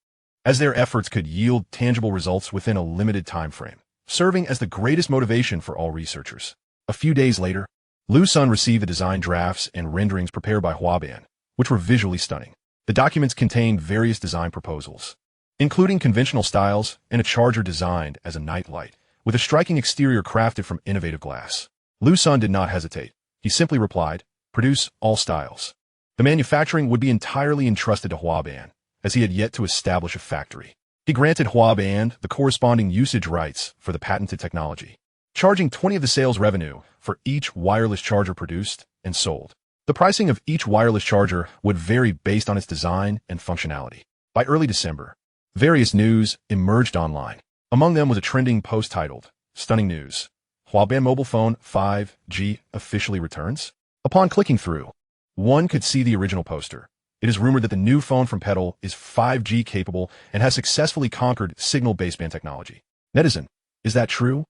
S1: as their efforts could yield tangible results within a limited time frame, serving as the greatest motivation for all researchers. A few days later, Liu Sen received the design drafts and renderings prepared by Huaban, which were visually stunning. The documents contained various design proposals, including conventional styles and a charger designed as a night light, with a striking exterior crafted from innovative glass. Liu Sen did not hesitate. He simply replied, "Produce all styles." The manufacturing would be entirely entrusted to Huaban, as he had yet to establish a factory. He granted Huaban the corresponding usage rights for the patented technology, charging 20 of the sales revenue for each wireless charger produced and sold. The pricing of each wireless charger would vary based on its design and functionality. By early December, various news emerged online. Among them was a trending post titled, "Stunning News. Huaban mobile phone 5G officially returns." Upon clicking through, one could see the original poster. It is rumored that the new phone from Petal is 5G capable and has successfully conquered signal baseband technology. Netizen, is that true?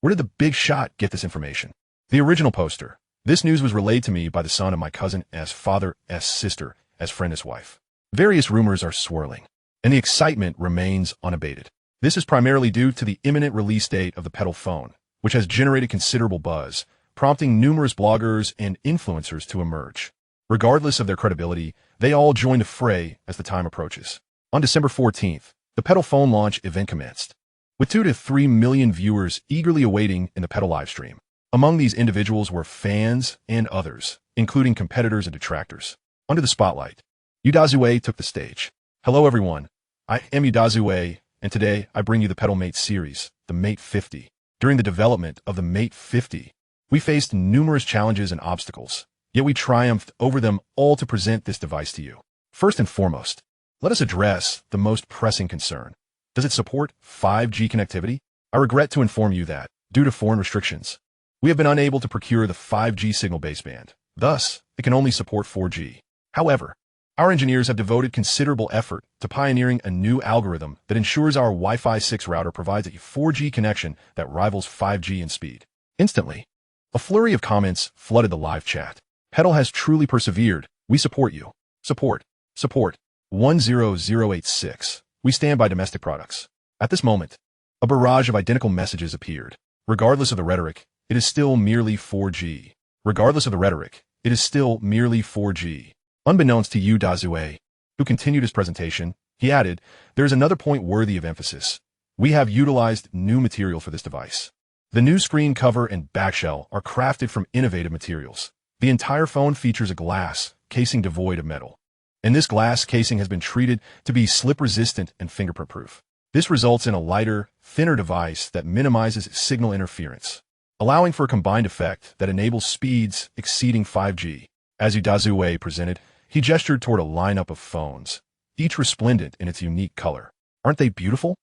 S1: Where did the big shot get this information? The original poster. This news was relayed to me by the son of my cousin S. father S. sister as friend S. wife. Various rumors are swirling, and the excitement remains unabated. This is primarily due to the imminent release date of the Petal phone, which has generated considerable buzz, prompting numerous bloggers and influencers to emerge. Regardless of their credibility, they all join the fray as the time approaches. On December 14th, the Petal phone launch event commenced, with 2 to 3 million viewers eagerly awaiting in the Petal livestream. Among these individuals were fans and others, including competitors and detractors. Under the spotlight, Udazue took the stage. "Hello everyone, I am Udazue, and today I bring you the Petal Mate series, the Mate 50. During the development of the Mate 50, we faced numerous challenges and obstacles, yet we triumphed over them all to present this device to you. First and foremost, let us address the most pressing concern. Does it support 5G connectivity? I regret to inform you that, due to foreign restrictions, we have been unable to procure the 5G signal baseband. Thus, it can only support 4G. However, our engineers have devoted considerable effort to pioneering a new algorithm that ensures our Wi-Fi 6 router provides a 4G connection that rivals 5G in speed." Instantly, a flurry of comments flooded the live chat. "Petal has truly persevered. We support you. Support. 10086. We stand by domestic products." At this moment, a barrage of identical messages appeared. Regardless of the rhetoric, it is still merely 4G. Regardless of the rhetoric, it is still merely 4G. Unbeknownst to Yu Dazue, who continued his presentation, he added, "There is another point worthy of emphasis. We have utilized new material for this device. The new screen cover and backshell are crafted from innovative materials. The entire phone features a glass casing devoid of metal, and this glass casing has been treated to be slip-resistant and fingerprint-proof. This results in a lighter, thinner device that minimizes signal interference, allowing for a combined effect that enables speeds exceeding 5G. As Udazue presented, he gestured toward a lineup of phones, each resplendent in its unique color. Aren't they beautiful?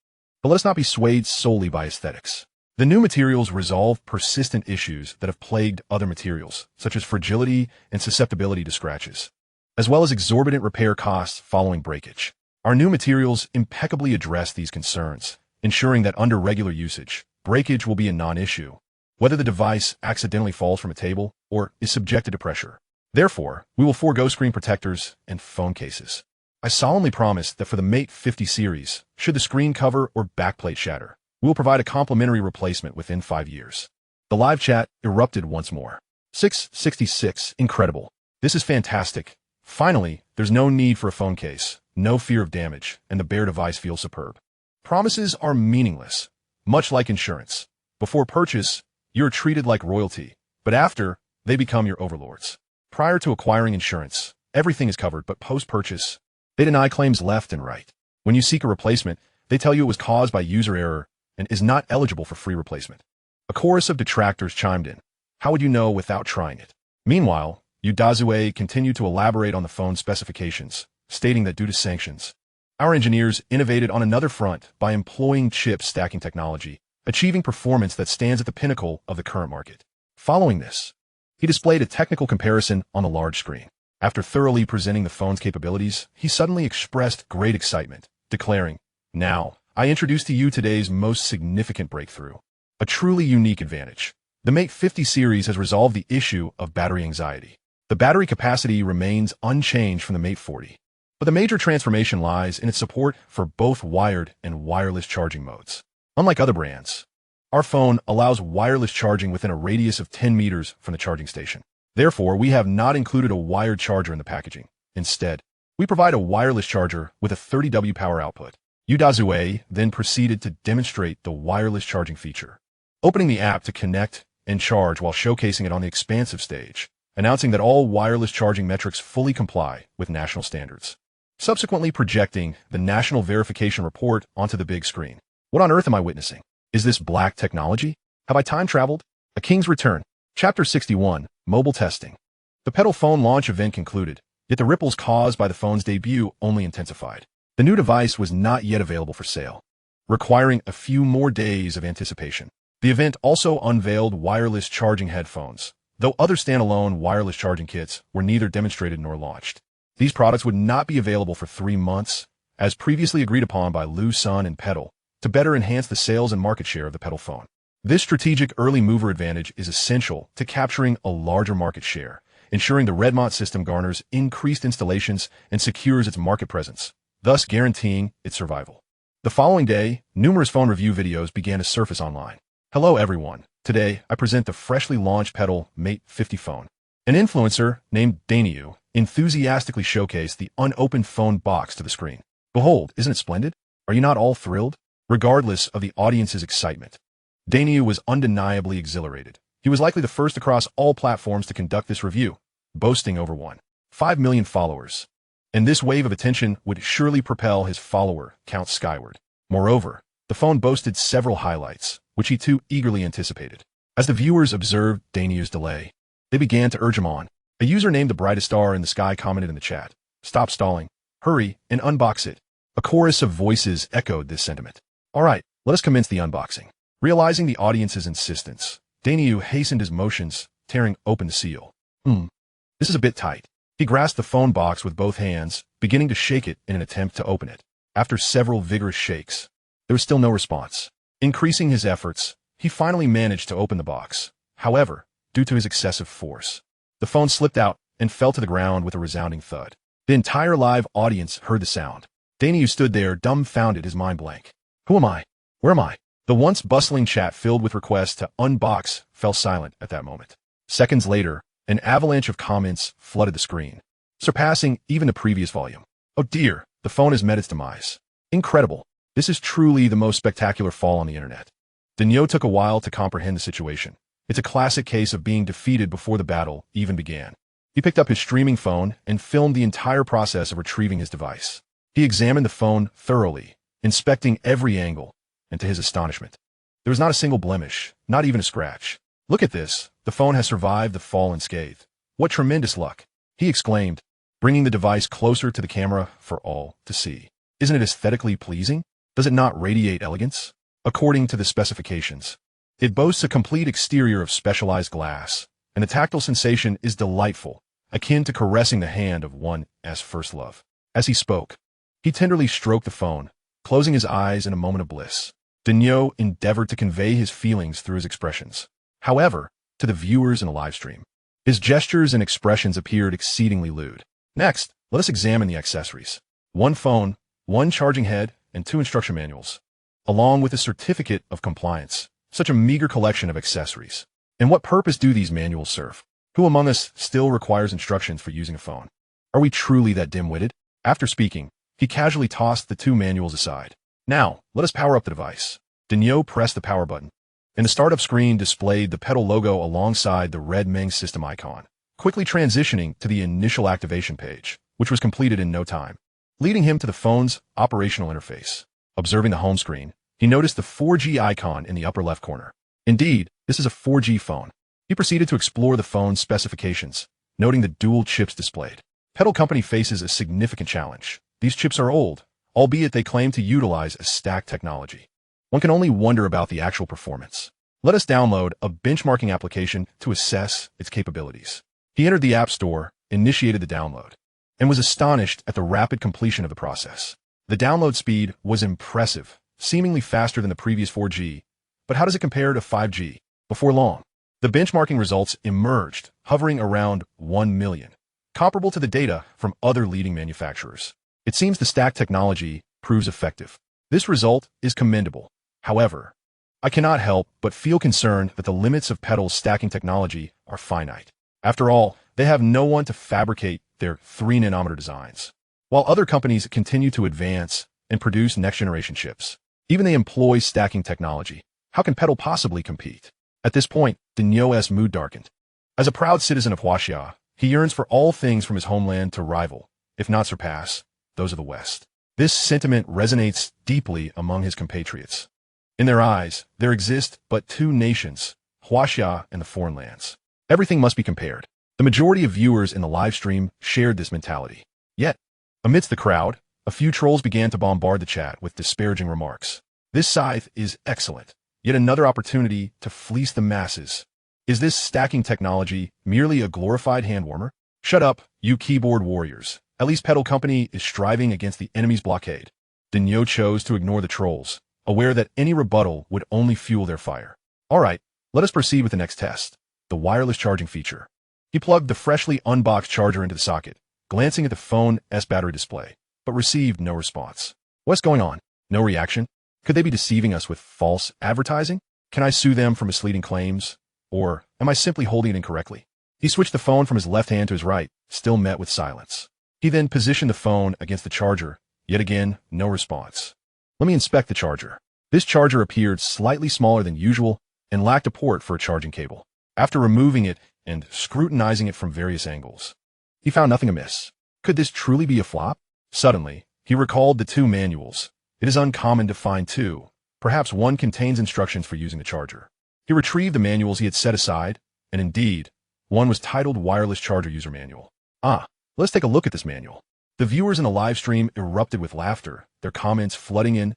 S1: But let us not be swayed solely by aesthetics. The new materials resolve persistent issues that have plagued other materials, such as fragility and susceptibility to scratches, as well as exorbitant repair costs following breakage. Our new materials impeccably address these concerns, ensuring that under regular usage, breakage will be a non-issue, whether the device accidentally falls from a table or is subjected to pressure. Therefore, we will forego screen protectors and phone cases. I solemnly promise that for the Mate 50 series, should the screen cover or backplate shatter, we will provide a complimentary replacement within 5 years." The live chat erupted once more. 666, incredible. This is fantastic. Finally, there's no need for a phone case, no fear of damage, and the bare device feels superb. Promises are meaningless, much like insurance. Before purchase, you're treated like royalty, but after, they become your overlords. Prior to acquiring insurance, everything is covered, but post-purchase, they deny claims left and right. When you seek a replacement, they tell you it was caused by user error and is not eligible for free replacement. A chorus of detractors chimed in. How would you know without trying it? Meanwhile, Udazue continued to elaborate on the phone's specifications, stating that due to sanctions, our engineers innovated on another front by employing chip stacking technology, achieving performance that stands at the pinnacle of the current market. Following this, he displayed a technical comparison on the large screen. After thoroughly presenting the phone's capabilities, he suddenly expressed great excitement, declaring, "Now, I introduce to you today's most significant breakthrough, a truly unique advantage. The Mate 50 series has resolved the issue of battery anxiety. The battery capacity remains unchanged from the Mate 40, but the major transformation lies in its support for both wired and wireless charging modes. Unlike other brands, our phone allows wireless charging within a radius of 10 meters from the charging station. Therefore, we have not included a wired charger in the packaging. Instead, we provide a wireless charger with a 30W power output." Udazue then proceeded to demonstrate the wireless charging feature, opening the app to connect and charge while showcasing it on the expansive stage, announcing that all wireless charging metrics fully comply with national standards, subsequently projecting the national verification report onto the big screen. What on earth am I witnessing? Is this black technology? Have I time traveled? A King's Return. Chapter 61, Mobile Testing. The Pedal phone launch event concluded, yet the ripples caused by the phone's debut only intensified. The new device was not yet available for sale, requiring a few more days of anticipation. The event also unveiled wireless charging headphones, though other standalone wireless charging kits were neither demonstrated nor launched. These products would not be available for 3 months, as previously agreed upon by Liu Sen and Pedal, to better enhance the sales and market share of the Pedal phone. This strategic early mover advantage is essential to capturing a larger market share, ensuring the Redmont system garners increased installations and secures its market presence, thus guaranteeing its survival. The following day, numerous phone review videos began to surface online. Hello everyone, today I present the freshly launched Pedal Mate 50 phone. An influencer named Daniu enthusiastically showcased the unopened phone box to the screen. Behold, isn't it splendid? Are you not all thrilled? Regardless of the audience's excitement, Daniu was undeniably exhilarated. He was likely the first across all platforms to conduct this review, boasting over 1.5 million followers. And this wave of attention would surely propel his follower count skyward. Moreover, the phone boasted several highlights, which he too eagerly anticipated. As the viewers observed Daniu's delay, they began to urge him on. A user named the brightest star in the sky commented in the chat, "Stop stalling, hurry, and unbox it." A chorus of voices echoed this sentiment. All right, let us commence the unboxing. Realizing the audience's insistence, Daniu hastened his motions, tearing open the seal. This is a bit tight. He grasped the phone box with both hands, beginning to shake it in an attempt to open it. After several vigorous shakes, there was still no response. Increasing his efforts, he finally managed to open the box. However, due to his excessive force, the phone slipped out and fell to the ground with a resounding thud. The entire live audience heard the sound. Daniu stood there dumbfounded, his mind blank. Who am I? Where am I? The once bustling chat filled with requests to unbox fell silent at that moment. Seconds later, an avalanche of comments flooded the screen, surpassing even the previous volume. Oh dear, the phone has met its demise. Incredible. This is truly the most spectacular fall on the internet. Daniu took a while to comprehend the situation. It's a classic case of being defeated before the battle even began. He picked up his streaming phone and filmed the entire process of retrieving his device. He examined the phone thoroughly, inspecting every angle, and to his astonishment, there was not a single blemish, not even a scratch. Look at this, the phone has survived the fall unscathed. What tremendous luck, he exclaimed, bringing the device closer to the camera for all to see. Isn't it aesthetically pleasing? Does it not radiate elegance? According to the specifications, it boasts a complete exterior of specialized glass, and the tactile sensation is delightful, akin to caressing the hand of one's first love. As he spoke, he tenderly stroked the phone, closing his eyes in a moment of bliss. Daniu endeavored to convey his feelings through his expressions. However, to the viewers in the live stream, his gestures and expressions appeared exceedingly lewd. Next, let us examine the accessories. 1 phone, 1 charging head, and 2 instruction manuals, along with a certificate of compliance. Such a meager collection of accessories. And what purpose do these manuals serve? Who among us still requires instructions for using a phone? Are we truly that dim-witted? After speaking, he casually tossed the 2 manuals aside. Now, let us power up the device. Daniu pressed the power button, and the startup screen displayed the Pedal logo alongside the red Meng system icon, quickly transitioning to the initial activation page, which was completed in no time, leading him to the phone's operational interface. Observing the home screen, he noticed the 4G icon in the upper left corner. Indeed, this is a 4G phone. He proceeded to explore the phone's specifications, noting the dual chips displayed. Petal Company faces a significant challenge. These chips are old, albeit they claim to utilize a stack technology. One can only wonder about the actual performance. Let us download a benchmarking application to assess its capabilities. He entered the App Store, initiated the download, and was astonished at the rapid completion of the process. The download speed was impressive, seemingly faster than the previous 4G, but how does it compare to 5G? Before long, the benchmarking results emerged, hovering around 1 million, comparable to the data from other leading manufacturers. It seems the stack technology proves effective. This result is commendable. However, I cannot help but feel concerned that the limits of Petal's stacking technology are finite. After all, they have no one to fabricate their 3-nanometer designs, while other companies continue to advance and produce next-generation chips. Even they employ stacking technology. How can Petal possibly compete? At this point, Dinyo's mood darkened. As a proud citizen of Huaxia, he yearns for all things from his homeland to rival, if not surpass, those of the West. This sentiment resonates deeply among his compatriots. In their eyes, there exist but two nations, Huaxia and the foreign lands. Everything must be compared. The majority of viewers in the live stream shared this mentality. Yet, amidst the crowd, a few trolls began to bombard the chat with disparaging remarks. This scythe is excellent. Yet another opportunity to fleece the masses. Is this stacking technology merely a glorified handwarmer? Shut up, you keyboard warriors. At least Petal Company is striving against the enemy's blockade. Dinyo chose to ignore the trolls, aware that any rebuttal would only fuel their fire. Alright, let us proceed with the next test, the wireless charging feature. He plugged the freshly unboxed charger into the socket, glancing at the phone's battery display, but received no response. What's going on? No reaction? Could they be deceiving us with false advertising? Can I sue them for misleading claims? Or am I simply holding it incorrectly? He switched the phone from his left hand to his right, still met with silence. He then positioned the phone against the charger. Yet again, no response. Let me inspect the charger. This charger appeared slightly smaller than usual and lacked a port for a charging cable. After removing it and scrutinizing it from various angles, he found nothing amiss. Could this truly be a flop? Suddenly, he recalled the two manuals. It is uncommon to find two. Perhaps one contains instructions for using the charger. He retrieved the manuals he had set aside, and indeed, one was titled Wireless Charger User Manual. Let's take a look at this manual. The viewers in the live stream erupted with laughter, their comments flooding in.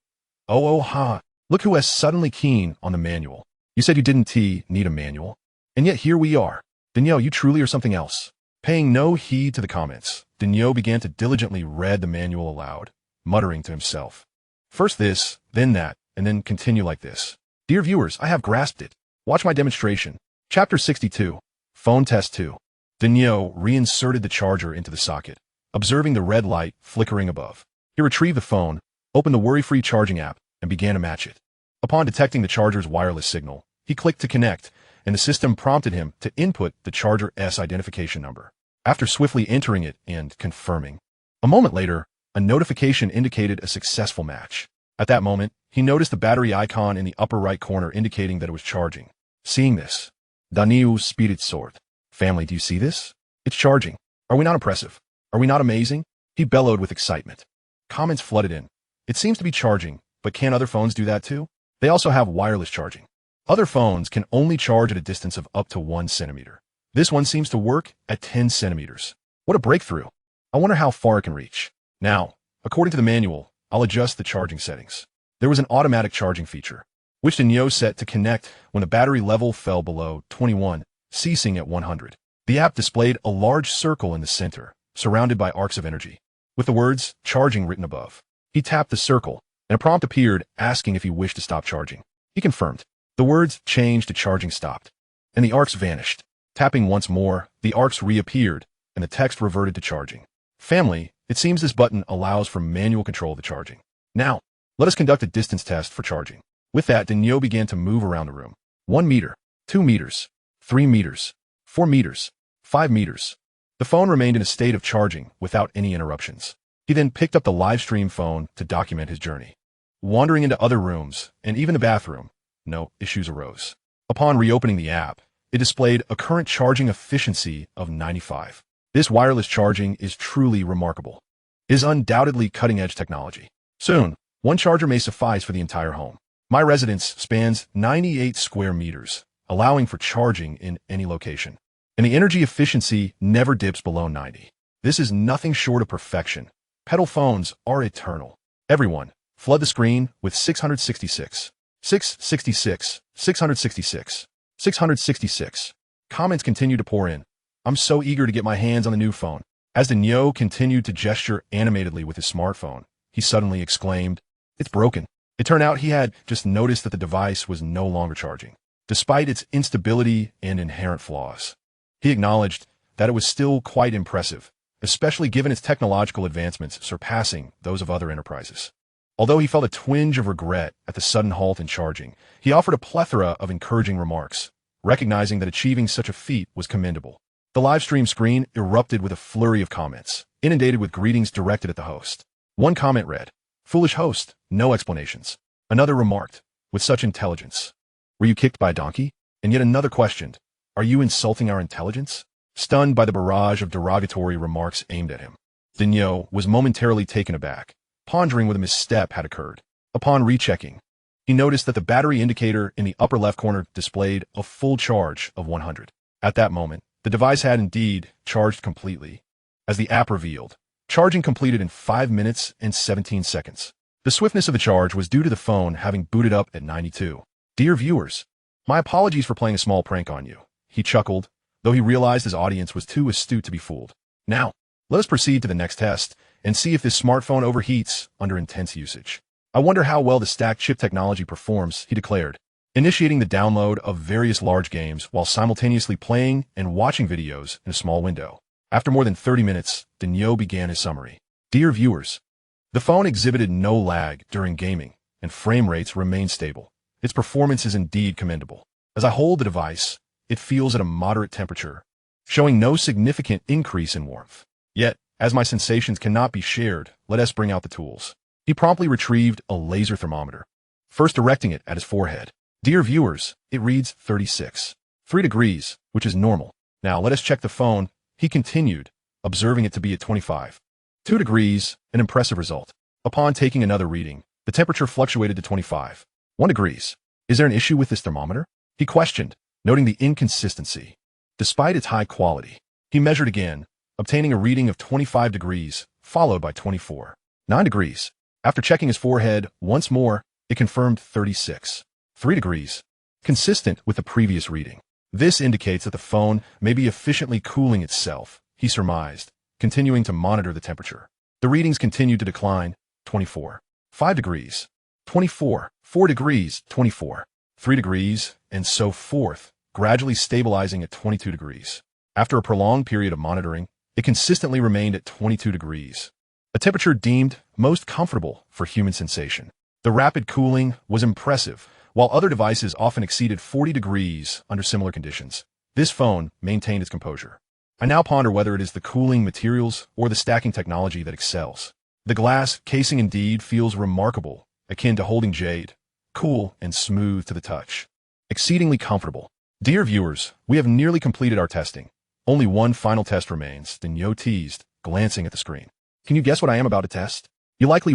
S1: Look who is suddenly keen on the manual. You said you didn't need a manual. And yet here we are. Dinyo, you truly are something else. Paying no heed to the comments, Dinyo began to diligently read the manual aloud, muttering to himself. First this, then that, and then continue like this. Dear viewers, I have grasped it. Watch my demonstration. Chapter 62. Phone Test 2. Dinyo reinserted the charger into the socket, observing the red light flickering above. He retrieved the phone, opened the worry-free charging app, and began to match it. Upon detecting the charger's wireless signal, he clicked to connect, and the system prompted him to input the charger's identification number. After swiftly entering it and confirming, a moment later, a notification indicated a successful match. At that moment, he noticed the battery icon in the upper right corner indicating that it was charging. Seeing this, Daniu speeded sword. Family, do you see this? It's charging. Are we not impressive? Are we not amazing? He bellowed with excitement. Comments flooded in. It seems to be charging, but can other phones do that too? They also have wireless charging. Other phones can only charge at a distance of up to 1 centimeter. This one seems to work at 10 centimeters. What a breakthrough. I wonder how far it can reach. Now, according to the manual, I'll adjust the charging settings. There was an automatic charging feature, which Dinyo set to connect when the battery level fell below 21, ceasing at 100. The app displayed a large circle in the center, surrounded by arcs of energy, with the words charging written above. He tapped the circle, and a prompt appeared asking if he wished to stop charging. He confirmed. The words changed to charging stopped, and the arcs vanished. Tapping once more, the arcs reappeared, and the text reverted to charging. Family, it seems this button allows for manual control of the charging. Now, let us conduct a distance test for charging. With that, Dinyo began to move around the room. 1 meter, 2 meters, 3 meters, 4 meters, 5 meters. The phone remained in a state of charging without any interruptions. He then picked up the live stream phone to document his journey. Wandering into other rooms, and even the bathroom, no issues arose. Upon reopening the app, it displayed a current charging efficiency of 95. This wireless charging is truly remarkable. It is undoubtedly cutting-edge technology. Soon, one charger may suffice for the entire home. My residence spans 98 square meters, allowing for charging in any location. And the energy efficiency never dips below 90. This is nothing short of perfection. Pedal phones are eternal. Everyone, flood the screen with 666. 666. 666. 666. Comments continue to pour in. I'm so eager to get my hands on the new phone. As Liu continued to gesture animatedly with his smartphone, he suddenly exclaimed, "It's broken." It turned out he had just noticed that the device was no longer charging, despite its instability and inherent flaws. He acknowledged that it was still quite impressive, especially given its technological advancements surpassing those of other enterprises. Although he felt a twinge of regret at the sudden halt in charging, he offered a plethora of encouraging remarks, recognizing that achieving such a feat was commendable. The live stream screen erupted with a flurry of comments, inundated with greetings directed at the host. One comment read, "Foolish host, no explanations." Another remarked, "With such intelligence, were you kicked by a donkey?" And yet another questioned, "Are you insulting our intelligence?" Stunned by the barrage of derogatory remarks aimed at him, Liu was momentarily taken aback, pondering whether a misstep had occurred. Upon rechecking, he noticed that the battery indicator in the upper left corner displayed a full charge of 100. At that moment, the device had indeed charged completely. As the app revealed, charging completed in 5 minutes and 17 seconds. The swiftness of the charge was due to the phone having booted up at 92. "Dear viewers, my apologies for playing a small prank on you," he chuckled, though he realized his audience was too astute to be fooled. "Now, let us proceed to the next test and see if this smartphone overheats under intense usage. I wonder how well the stacked chip technology performs," he declared, initiating the download of various large games while simultaneously playing and watching videos in a small window. After more than 30 minutes, Liu began his summary. "Dear viewers, the phone exhibited no lag during gaming, and frame rates remain stable. Its performance is indeed commendable. As I hold the device, it feels at a moderate temperature, showing no significant increase in warmth. Yet, as my sensations cannot be shared, let us bring out the tools." He promptly retrieved a laser thermometer, first directing it at his forehead. "Dear viewers, it reads 36. 3 degrees, which is normal. Now let us check the phone," he continued, observing it to be at 25. 2 degrees, an impressive result. Upon taking another reading, the temperature fluctuated to 25. 1 degrees. "Is there an issue with this thermometer?" he questioned, noting the inconsistency. Despite its high quality, he measured again, obtaining a reading of 25 degrees, followed by 24. 9 degrees. After checking his forehead once more, it confirmed 36. 3 degrees. Consistent with the previous reading. This indicates that the phone may be efficiently cooling itself, he surmised, continuing to monitor the temperature. The readings continued to decline. 24. 5 degrees. 24. 4 degrees. 24. 3 degrees, and so forth, gradually stabilizing at 22 degrees. After a prolonged period of monitoring, it consistently remained at 22 degrees, a temperature deemed most comfortable for human sensation. The rapid cooling was impressive. While other devices often exceeded 40 degrees under similar conditions, this phone maintained its composure. I now ponder whether it is the cooling materials or the stacking technology that excels. The glass casing indeed feels remarkable, akin to holding jade, cool and smooth to the touch. Exceedingly comfortable. Dear viewers, we have nearly completed our testing. Only one final test remains, Liu teased, glancing at the screen. "Can you guess what I am about to test?" You likely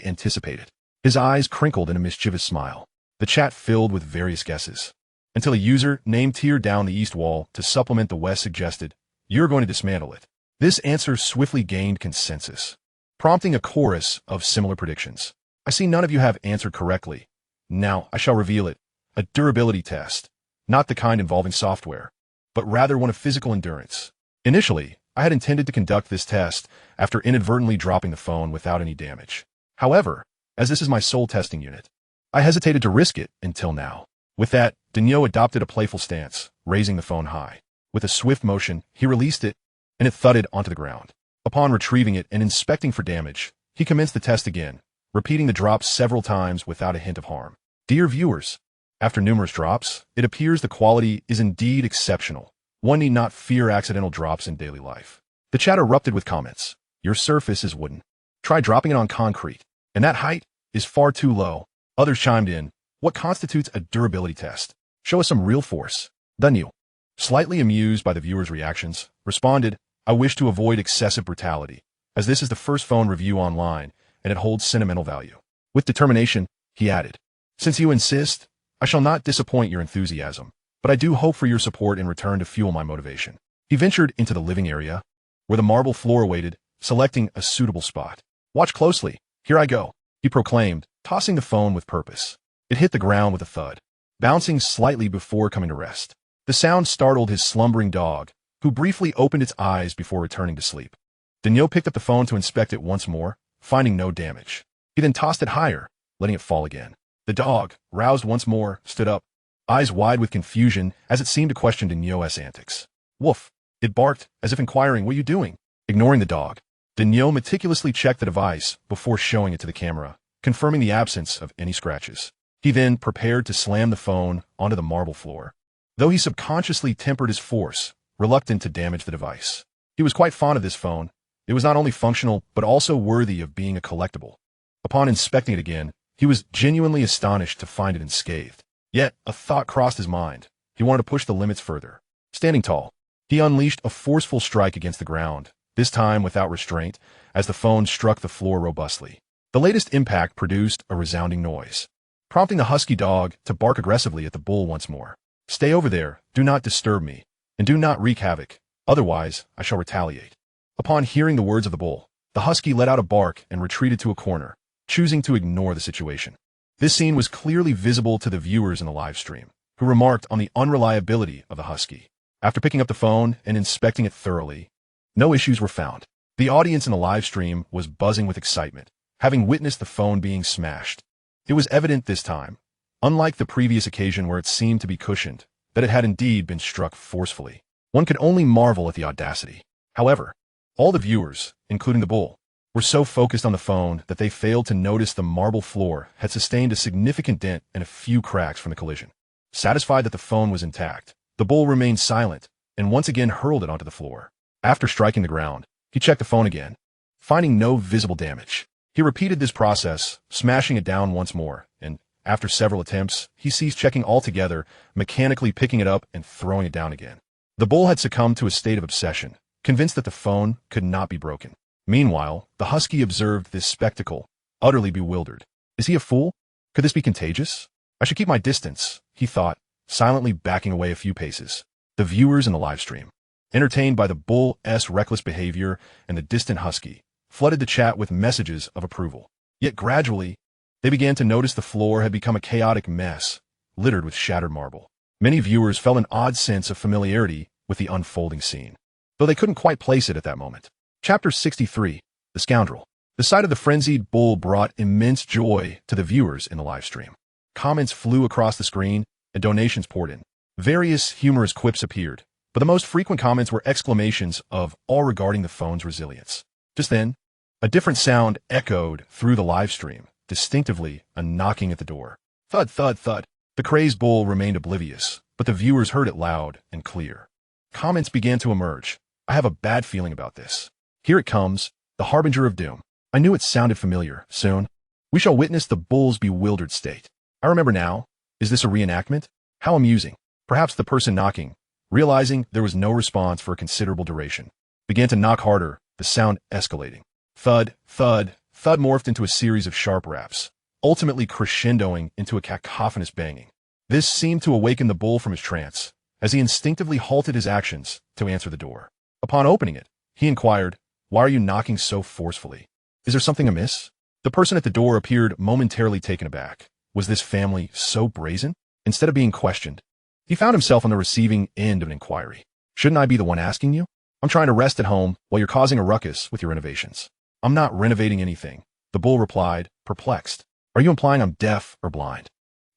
S1: anticipated. His eyes crinkled in a mischievous smile. The chat filled with various guesses, until a user named teared down the east wall to supplement the west suggested, "You're going to dismantle it." This answer swiftly gained consensus, prompting a chorus of similar predictions. I see none of you have answered correctly. Now I shall reveal it. A durability test, not the kind involving software, but rather one of physical endurance. Initially, I had intended to conduct this test after inadvertently dropping the phone without any damage. However, as this is my sole testing unit, I hesitated to risk it until now. With that, Liu adopted a playful stance, raising the phone high. With a swift motion, he released it, and it thudded onto the ground. Upon retrieving it and inspecting for damage, he commenced the test again, repeating the drop several times without a hint of harm. Dear viewers, after numerous drops, it appears the quality is indeed exceptional. One need not fear accidental drops in daily life. The chat erupted with comments. Your surface is wooden. Try dropping it on concrete. And that height is far too low. Others chimed in. What constitutes a durability test? Show us some real force. Done you. slightly amused by the viewer's reactions, responded, "I wish to avoid excessive brutality, as this is the first phone review online, and it holds sentimental value." With determination, he added, "Since you insist, I shall not disappoint your enthusiasm, but I do hope for your support in return to fuel my motivation." He ventured into the living area, where the marble floor awaited, selecting a suitable spot. "Watch closely. Here I go," he proclaimed, tossing the phone with purpose. It hit the ground with a thud, bouncing slightly before coming to rest. The sound startled his slumbering dog, who briefly opened its eyes before returning to sleep. Daniel picked up the phone to inspect it once more, finding no damage. He then tossed it higher, letting it fall again. The dog, roused once more, stood up, eyes wide with confusion as it seemed to question Daniel's antics. "Woof!" It barked, as if inquiring, "What are you doing?" Ignoring the dog, Daniel meticulously checked the device before showing it to the camera, confirming the absence of any scratches. He then prepared to slam the phone onto the marble floor. Though he subconsciously tempered his force, reluctant to damage the device. He was quite fond of this phone. It was not only functional, but also worthy of being a collectible. Upon inspecting it again, he was genuinely astonished to find it unscathed. Yet, a thought crossed his mind. He wanted to push the limits further. Standing tall, he unleashed a forceful strike against the ground, this time without restraint, as the phone struck the floor robustly. The latest impact produced a resounding noise, prompting the husky dog to bark aggressively at the bull once more. "Stay over there, do not disturb me, and do not wreak havoc, otherwise I shall retaliate." Upon hearing the words of the bull, the husky let out a bark and retreated to a corner, choosing to ignore the situation. This scene was clearly visible to the viewers in the live stream, who remarked on the unreliability of the husky. After picking up the phone and inspecting it thoroughly, no issues were found. The audience in the live stream was buzzing with excitement, having witnessed the phone being smashed. It was evident this time, unlike the previous occasion where it seemed to be cushioned, that it had indeed been struck forcefully. One could only marvel at the audacity. However, all the viewers, including the bull, were so focused on the phone that they failed to notice the marble floor had sustained a significant dent and a few cracks from the collision. Satisfied that the phone was intact, the bull remained silent and once again hurled it onto the floor. After striking the ground, he checked the phone again, finding no visible damage. He repeated this process, smashing it down once more, and after several attempts, he ceased checking altogether, mechanically picking it up and throwing it down again. The bull had succumbed to a state of obsession, convinced that the phone could not be broken. Meanwhile, the husky observed this spectacle, utterly bewildered. "Is he a fool? Could this be contagious? I should keep my distance," he thought, silently backing away a few paces. The viewers in the live stream, entertained by the bull's reckless behavior and the distant husky, flooded the chat with messages of approval. Yet gradually, they began to notice the floor had become a chaotic mess, littered with shattered marble. Many viewers felt an odd sense of familiarity with the unfolding scene, though they couldn't quite place it at that moment. Chapter 63, The Scoundrel. The sight of the frenzied bull brought immense joy to the viewers in the live stream. Comments flew across the screen, and donations poured in. Various humorous quips appeared, but the most frequent comments were exclamations of awe regarding the phone's resilience. Just then, a different sound echoed through the live stream, distinctively a knocking at the door. Thud, thud, thud. The crazed bull remained oblivious, but the viewers heard it loud and clear. Comments began to emerge. "I have a bad feeling about this. Here it comes, the harbinger of doom. I knew it sounded familiar. Soon, we shall witness the bull's bewildered state. I remember now. Is this a reenactment? How amusing." Perhaps the person knocking, realizing there was no response for a considerable duration, began to knock harder, the sound escalating. Thud, thud, thud morphed into a series of sharp raps, ultimately crescendoing into a cacophonous banging. This seemed to awaken the bull from his trance, as he instinctively halted his actions to answer the door. Upon opening it, he inquired, "Why are you knocking so forcefully? Is there something amiss?" The person at the door appeared momentarily taken aback. Was this family so brazen? Instead of being questioned, he found himself on the receiving end of an inquiry. "Shouldn't I be the one asking you? I'm trying to rest at home while you're causing a ruckus with your renovations." "I'm not renovating anything," the bull replied, perplexed. "Are you implying I'm deaf or blind?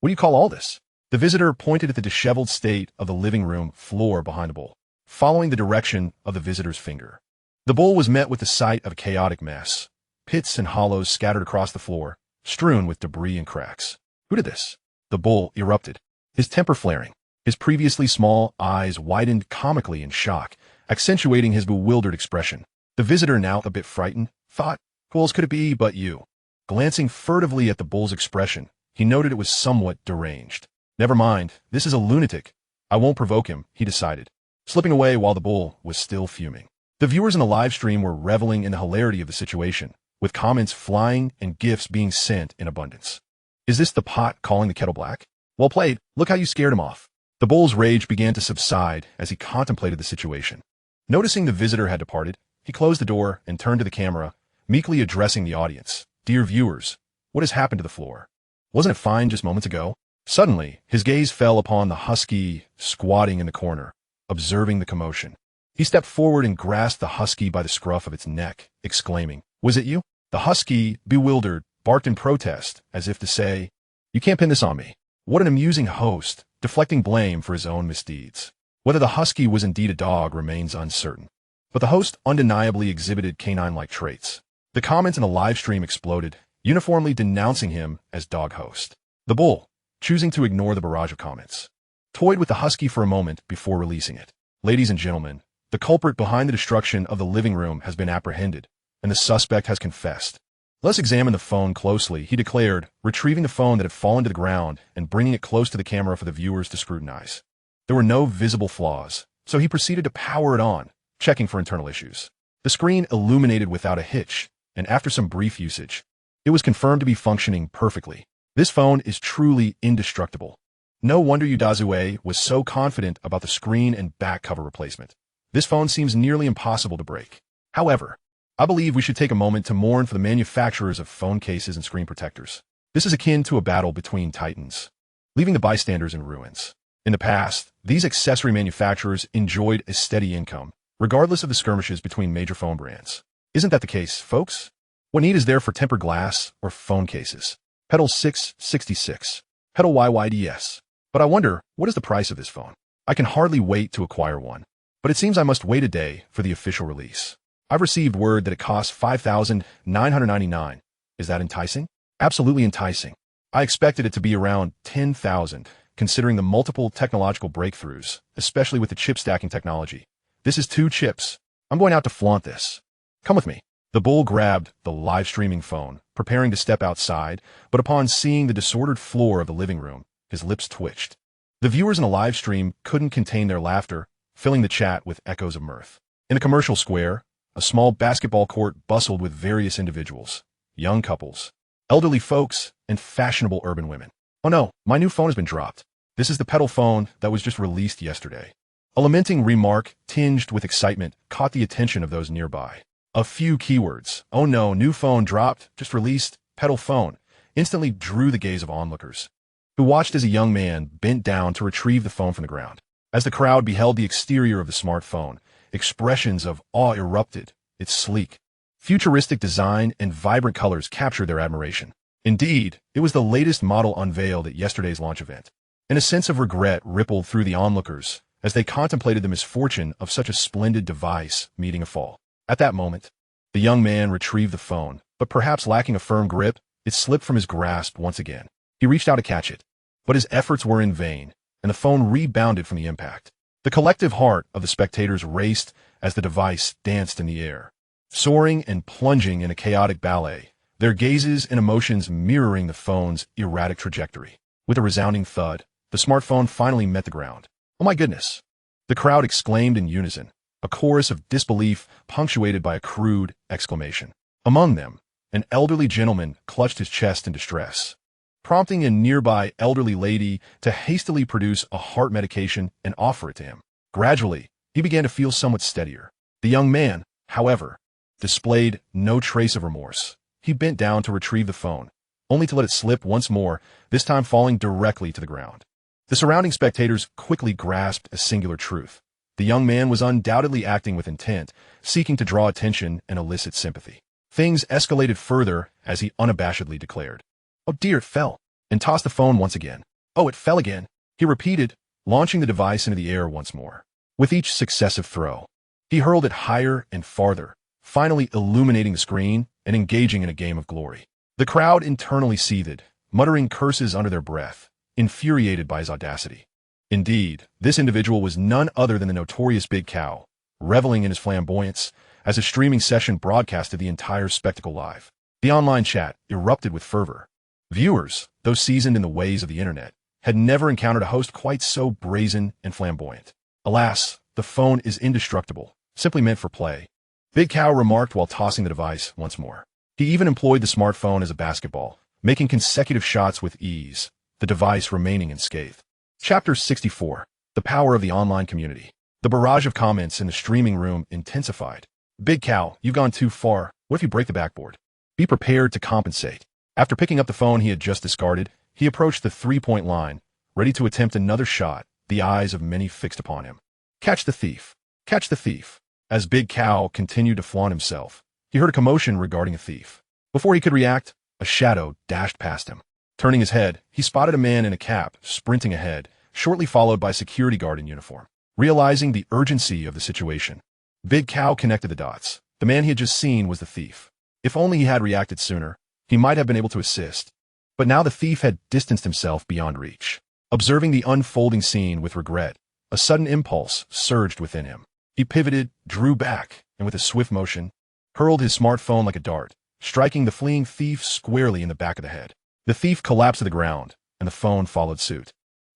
S1: What do you call all this?" The visitor pointed at the disheveled state of the living room floor behind the bull, following the direction of the visitor's finger. The bull was met with the sight of a chaotic mess, pits and hollows scattered across the floor, strewn with debris and cracks. "Who did this?" The bull erupted, his temper flaring. His previously small eyes widened comically in shock, accentuating his bewildered expression. The visitor, now a bit frightened, thought, "Who else could it be but you?" Glancing furtively at the bull's expression, he noted it was somewhat deranged. "Never mind, this is a lunatic. I won't provoke him, he decided, slipping away while the bull was still fuming. The viewers in the live stream were reveling in the hilarity of the situation, with comments flying and gifts being sent in abundance. Is this the pot calling the kettle black? Well played, look how you scared him off. The bull's rage began to subside as he contemplated the situation. Noticing the visitor had departed, he closed the door and turned to the camera, meekly addressing the audience. Dear viewers, what has happened to the floor? Wasn't it fine just moments ago? Suddenly, his gaze fell upon the husky squatting in the corner, observing the commotion. He stepped forward and grasped the husky by the scruff of its neck, exclaiming, Was it you? The husky, bewildered, barked in protest, as if to say, You can't pin this on me. What an amusing host, deflecting blame for his own misdeeds. Whether the husky was indeed a dog remains uncertain, but the host undeniably exhibited canine-like traits. The comments in the live stream exploded, uniformly denouncing him as dog host. The bull, choosing to ignore the barrage of comments, toyed with the husky for a moment before releasing it. Ladies and gentlemen, the culprit behind the destruction of the living room has been apprehended, and the suspect has confessed. Let's examine the phone closely, he declared, retrieving the phone that had fallen to the ground and bringing it close to the camera for the viewers to scrutinize. There were no visible flaws, so he proceeded to power it on, checking for internal issues. The screen illuminated without a hitch, and after some brief usage, it was confirmed to be functioning perfectly. This phone is truly indestructible. No wonder Udazue was so confident about the screen and back cover replacement. This phone seems nearly impossible to break. However, I believe we should take a moment to mourn for the manufacturers of phone cases and screen protectors. This is akin to a battle between titans, leaving the bystanders in ruins. In the past, these accessory manufacturers enjoyed a steady income, regardless of the skirmishes between major phone brands. Isn't that the case, folks? What need is there for tempered glass or phone cases? Pedal 666. Pedal YYDS. But I wonder, what is the price of this phone? I can hardly wait to acquire one. But it seems I must wait a day for the official release. I've received word that it costs $5,999. Is that enticing? Absolutely enticing. I expected it to be around $10,000, considering the multiple technological breakthroughs, especially with the chip stacking technology. This is 2 chips. I'm going out to flaunt this. Come with me. The bull grabbed the live streaming phone, preparing to step outside, but upon seeing the disordered floor of the living room, his lips twitched. The viewers in the live stream couldn't contain their laughter, filling the chat with echoes of mirth. In the commercial square, a small basketball court bustled with various individuals, young couples, elderly folks, and fashionable urban women. Oh no, my new phone has been dropped. This is the pedal phone that was just released yesterday. A lamenting remark, tinged with excitement, caught the attention of those nearby. A few keywords, oh no, new phone dropped, just released, pedal phone, instantly drew the gaze of onlookers, who watched as a young man bent down to retrieve the phone from the ground. As the crowd beheld the exterior of the smartphone, expressions of awe erupted. Its sleek, futuristic design and vibrant colors captured their admiration. Indeed, it was the latest model unveiled at yesterday's launch event, and a sense of regret rippled through the onlookers as they contemplated the misfortune of such a splendid device meeting a fall. At that moment, the young man retrieved the phone, but perhaps lacking a firm grip, it slipped from his grasp once again. He reached out to catch it, but his efforts were in vain, and the phone rebounded from the impact. The collective heart of the spectators raced as the device danced in the air, soaring and plunging in a chaotic ballet, their gazes and emotions mirroring the phone's erratic trajectory. With a resounding thud, the smartphone finally met the ground. Oh my goodness! The crowd exclaimed in unison, a chorus of disbelief punctuated by a crude exclamation. Among them, an elderly gentleman clutched his chest in distress, prompting a nearby elderly lady to hastily produce a heart medication and offer it to him. Gradually, he began to feel somewhat steadier. The young man, however, displayed no trace of remorse. He bent down to retrieve the phone, only to let it slip once more, this time falling directly to the ground. The surrounding spectators quickly grasped a singular truth. The young man was undoubtedly acting with intent, seeking to draw attention and elicit sympathy. Things escalated further as he unabashedly declared, "Oh dear, it fell," and tossed the phone once again. "Oh, it fell again," he repeated, launching the device into the air once more. With each successive throw, he hurled it higher and farther, finally illuminating the screen and engaging in a game of glory. The crowd internally seethed, muttering curses under their breath, infuriated by his audacity. Indeed, this individual was none other than the notorious Big Cow, reveling in his flamboyance as a streaming session broadcasted the entire spectacle live. The online chat erupted with fervor. Viewers, though seasoned in the ways of the internet, had never encountered a host quite so brazen and flamboyant. Alas, the phone is indestructible, simply meant for play. Big Cow remarked while tossing the device once more. He even employed the smartphone as a basketball, making consecutive shots with ease, the device remaining unscathed. Chapter 64. The Power of the Online Community. The barrage of comments in the streaming room intensified. Big Cow, you've gone too far. What if you break the backboard? Be prepared to compensate. After picking up the phone he had just discarded, he approached the three-point line, ready to attempt another shot, the eyes of many fixed upon him. Catch the thief. Catch the thief. As Big Cow continued to flaunt himself, he heard a commotion regarding a thief. Before he could react, a shadow dashed past him. Turning his head, he spotted a man in a cap sprinting ahead, shortly followed by a security guard in uniform. Realizing the urgency of the situation, Big Cow connected the dots. The man he had just seen was the thief. If only he had reacted sooner, he might have been able to assist. But now the thief had distanced himself beyond reach. Observing the unfolding scene with regret, a sudden impulse surged within him. He pivoted, drew back, and with a swift motion, hurled his smartphone like a dart, striking the fleeing thief squarely in the back of the head. The thief collapsed to the ground, and the phone followed suit.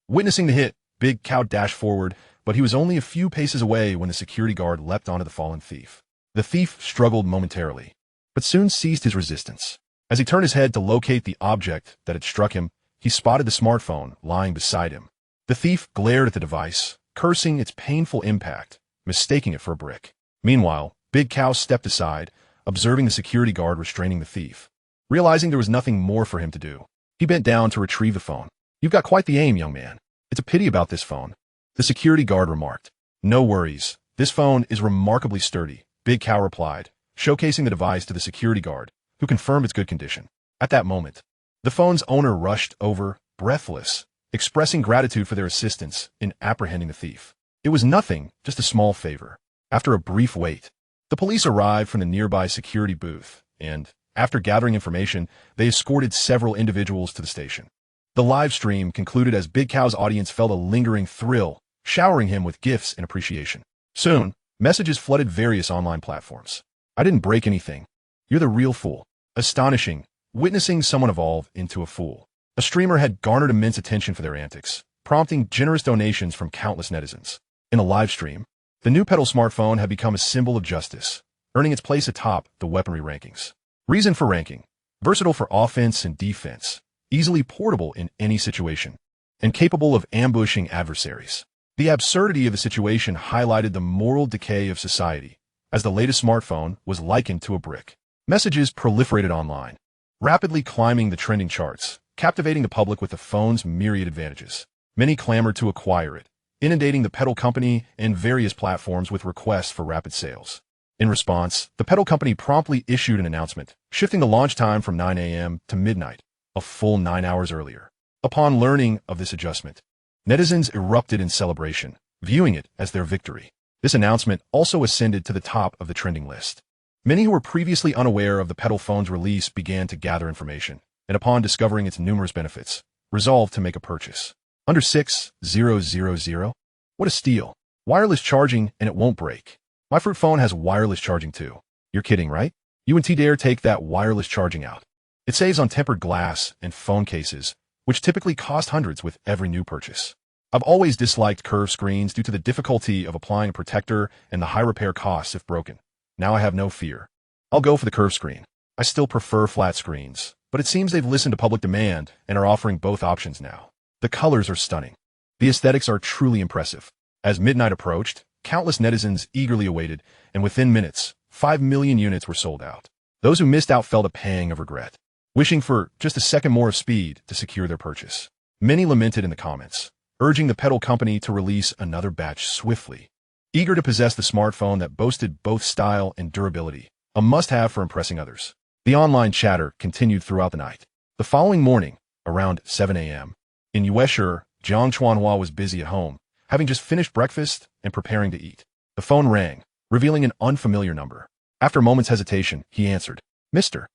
S1: Witnessing the hit, Big Cow dashed forward, but he was only a few paces away when the security guard leapt onto the fallen thief. The thief struggled momentarily, but soon ceased his resistance. As he turned his head to locate the object that had struck him, he spotted the smartphone lying beside him. The thief glared at the device, cursing its painful impact, mistaking it for a brick. Meanwhile, Big Cow stepped aside, observing the security guard restraining the thief. Realizing there was nothing more for him to do, he bent down to retrieve the phone. You've got quite the aim, young man. It's a pity about this phone, the security guard remarked. No worries. This phone is remarkably sturdy, Big Cow replied, showcasing the device to the security guard, who confirmed its good condition. At that moment, the phone's owner rushed over, breathless, expressing gratitude for their assistance in apprehending the thief. It was nothing, just a small favor. After a brief wait, the police arrived from the nearby security booth, and, after gathering information, they escorted several individuals to the station. The live stream concluded as Big Cow's audience felt a lingering thrill, showering him with gifts and appreciation. Soon, messages flooded various online platforms. I didn't break anything. You're the real fool. Astonishing, witnessing someone evolve into a fool. A streamer had garnered immense attention for their antics, prompting generous donations from countless netizens. In a live stream, the new pedal smartphone had become a symbol of justice, earning its place atop the weaponry rankings. Reason for ranking: versatile for offense and defense, easily portable in any situation, and capable of ambushing adversaries. The absurdity of the situation highlighted the moral decay of society, as the latest smartphone was likened to a brick. Messages proliferated online, rapidly climbing the trending charts, captivating the public with the phone's myriad advantages. Many clamored to acquire it, inundating the pedal company and various platforms with requests for rapid sales. In response, the pedal company promptly issued an announcement, shifting the launch time from 9 a.m. to midnight, a full 9 hours earlier. Upon learning of this adjustment, netizens erupted in celebration, viewing it as their victory. This announcement also ascended to the top of the trending list. Many who were previously unaware of the pedal phone's release began to gather information, and upon discovering its numerous benefits, resolved to make a purchase. Under 6,000? What a steal. Wireless charging and it won't break. My Fruit phone has wireless charging too. You're kidding, right? You and dare take that wireless charging out. It saves on tempered glass and phone cases, which typically cost hundreds with every new purchase. I've always disliked curved screens due to the difficulty of applying a protector and the high repair costs if broken. Now I have no fear. I'll go for the curved screen. I still prefer flat screens, but it seems they've listened to public demand and are offering both options now. The colors are stunning. The aesthetics are truly impressive. As midnight approached, countless netizens eagerly awaited, and within minutes, 5 million units were sold out. Those who missed out felt a pang of regret, wishing for just a second more of speed to secure their purchase. Many lamented in the comments, urging the pedal company to release another batch swiftly. Eager to possess the smartphone that boasted both style and durability, a must-have for impressing others. The online chatter continued throughout the night. The following morning, around 7 a.m., in Yueshur, Jiang Chuanhua was busy at home, having just finished breakfast and preparing to eat. The phone rang, revealing an unfamiliar number. After a moment's hesitation, he answered. Mr.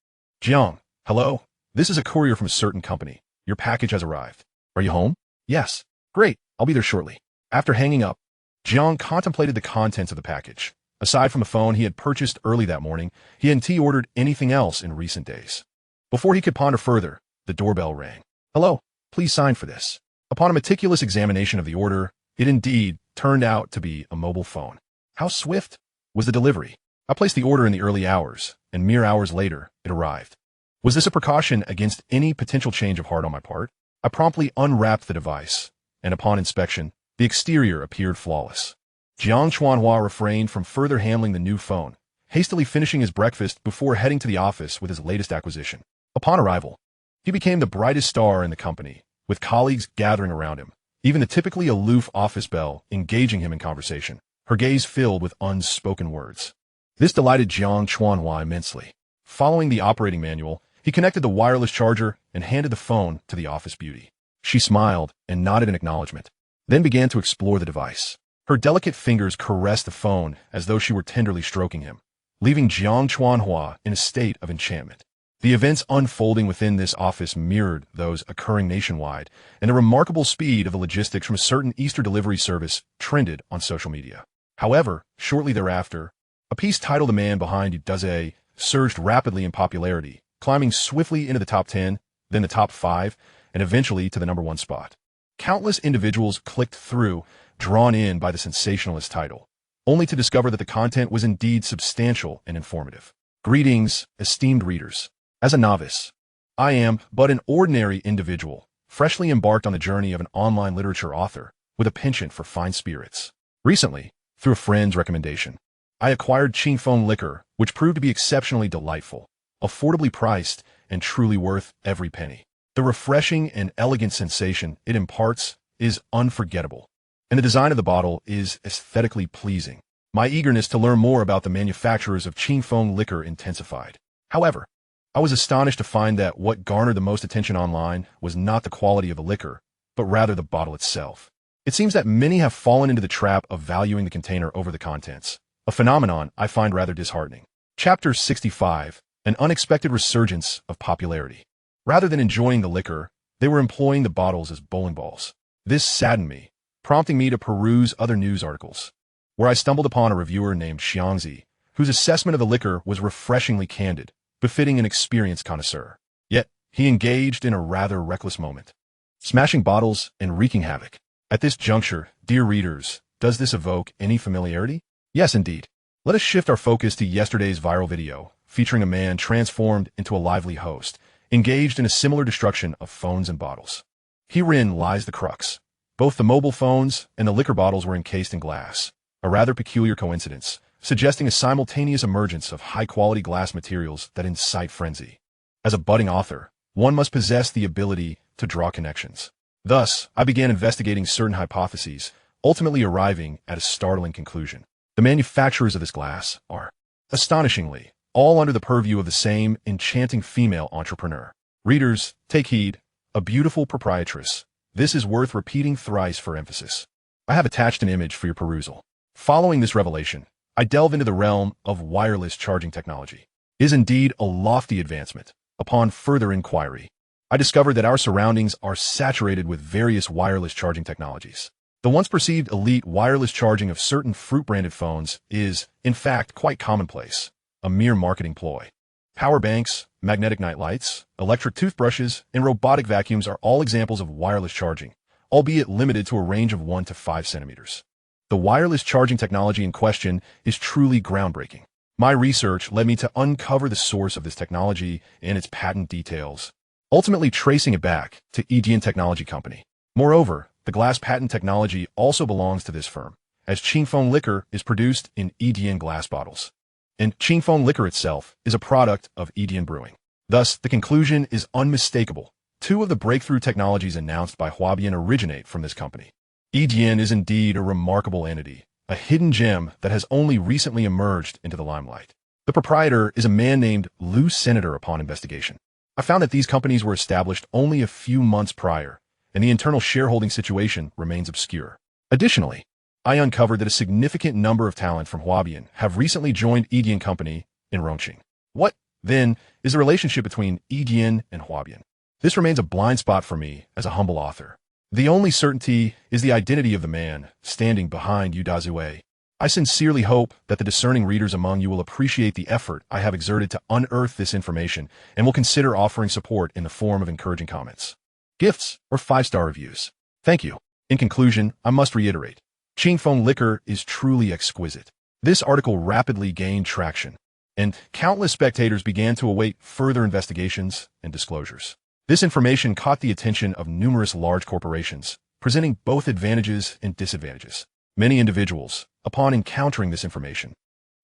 S1: Jiang, hello? This is a courier from a certain company. Your package has arrived. Are you home? Yes. Great, I'll be there shortly. After hanging up, Jiang contemplated the contents of the package. Aside from the phone he had purchased early that morning, he hadn't ordered anything else in recent days. Before he could ponder further, the doorbell rang. Hello, please sign for this. Upon a meticulous examination of the order, it indeed turned out to be a mobile phone. How swift was the delivery? I placed the order in the early hours, and mere hours later, it arrived. Was this a precaution against any potential change of heart on my part? I promptly unwrapped the device, and upon inspection, the exterior appeared flawless. Jiang Chuanhua refrained from further handling the new phone, hastily finishing his breakfast before heading to the office with his latest acquisition. Upon arrival, he became the brightest star in the company, with colleagues gathering around him, even the typically aloof office belle engaging him in conversation, her gaze filled with unspoken words. This delighted Jiang Chuanhua immensely. Following the operating manual, he connected the wireless charger and handed the phone to the office beauty. She smiled and nodded in acknowledgement, then began to explore the device. Her delicate fingers caressed the phone as though she were tenderly stroking him, leaving Jiang Chuanhua in a state of enchantment. The events unfolding within this office mirrored those occurring nationwide, and the remarkable speed of the logistics from a certain Easter delivery service trended on social media. However, shortly thereafter, a piece titled "The Man Behind You Does A" surged rapidly in popularity, climbing swiftly into the top 10, then the top 5, and eventually to the number 1 spot. Countless individuals clicked through, drawn in by the sensationalist title, only to discover that the content was indeed substantial and informative. Greetings, esteemed readers. As a novice, I am but an ordinary individual, freshly embarked on the journey of an online literature author with a penchant for fine spirits. Recently, through a friend's recommendation, I acquired tenfold liquor, which proved to be exceptionally delightful, affordably priced, and truly worth every penny. The refreshing and elegant sensation it imparts is unforgettable, and the design of the bottle is aesthetically pleasing. My eagerness to learn more about the manufacturers of tenfold liquor intensified. However, I was astonished to find that what garnered the most attention online was not the quality of the liquor, but rather the bottle itself. It seems that many have fallen into the trap of valuing the container over the contents, a phenomenon I find rather disheartening. Chapter 65. An unexpected resurgence of popularity. Rather than enjoying the liquor, they were employing the bottles as bowling balls. This saddened me, prompting me to peruse other news articles, where I stumbled upon a reviewer named Xiangzi, whose assessment of the liquor was refreshingly candid, befitting an experienced connoisseur. Yet, he engaged in a rather reckless moment, smashing bottles and wreaking havoc. At this juncture, dear readers, does this evoke any familiarity? Yes, indeed. Let us shift our focus to yesterday's viral video, featuring a man transformed into a lively host, engaged in a similar destruction of phones and bottles. Herein lies the crux. Both the mobile phones and the liquor bottles were encased in glass, a rather peculiar coincidence, suggesting a simultaneous emergence of high-quality glass materials that incite frenzy. As a budding author, one must possess the ability to draw connections. Thus, I began investigating certain hypotheses, ultimately arriving at a startling conclusion. The manufacturers of this glass are, astonishingly, all under the purview of the same enchanting female entrepreneur. Readers, take heed, a beautiful proprietress. This is worth repeating thrice for emphasis. I have attached an image for your perusal. Following this revelation, I delve into the realm of wireless charging technology. It is indeed a lofty advancement. Upon further inquiry, I discovered that our surroundings are saturated with various wireless charging technologies. The once perceived elite wireless charging of certain fruit-branded phones is, in fact, quite commonplace, a mere marketing ploy. Power banks, magnetic night lights, electric toothbrushes, and robotic vacuums are all examples of wireless charging, albeit limited to a range of 1 to 5 centimeters. The wireless charging technology in question is truly groundbreaking. My research led me to uncover the source of this technology and its patent details, ultimately tracing it back to Edian Technology Company. Moreover, the glass patent technology also belongs to this firm, as tenfold liquor is produced in Edian glass bottles, and tenfold liquor itself is a product of Edian Brewing. Thus, the conclusion is unmistakable. 2 of the breakthrough technologies announced by Huabian originate from this company. Edian is indeed a remarkable entity, a hidden gem that has only recently emerged into the limelight. The proprietor is a man named Liu Sen. Upon investigation, I found that these companies were established only a few months prior, and the internal shareholding situation remains obscure. Additionally, I uncovered that a significant number of talent from Huabian have recently joined Edian Company in Rongqing. What, then, is the relationship between Edian and Huabian? This remains a blind spot for me as a humble author. The only certainty is the identity of the man standing behind Yu Dazue. I sincerely hope that the discerning readers among you will appreciate the effort I have exerted to unearth this information and will consider offering support in the form of encouraging comments, gifts, or 5-star reviews. Thank you. In conclusion, I must reiterate, tenfold liquor is truly exquisite. This article rapidly gained traction, and countless spectators began to await further investigations and disclosures. This information caught the attention of numerous large corporations, presenting both advantages and disadvantages. Many individuals, upon encountering this information,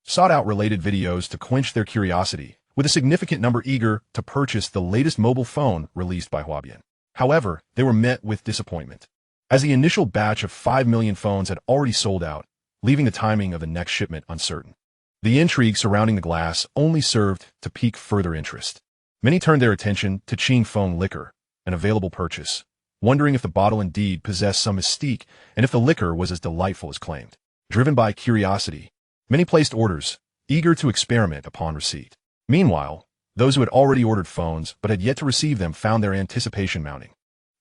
S1: sought out related videos to quench their curiosity, with a significant number eager to purchase the latest mobile phone released by Huawei. However, they were met with disappointment, as the initial batch of 5 million phones had already sold out, leaving the timing of the next shipment uncertain. The intrigue surrounding the glass only served to pique further interest. Many turned their attention to tenfold liquor, an available purchase, wondering if the bottle indeed possessed some mystique and if the liquor was as delightful as claimed. Driven by curiosity, many placed orders, eager to experiment upon receipt. Meanwhile, those who had already ordered phones but had yet to receive them found their anticipation mounting.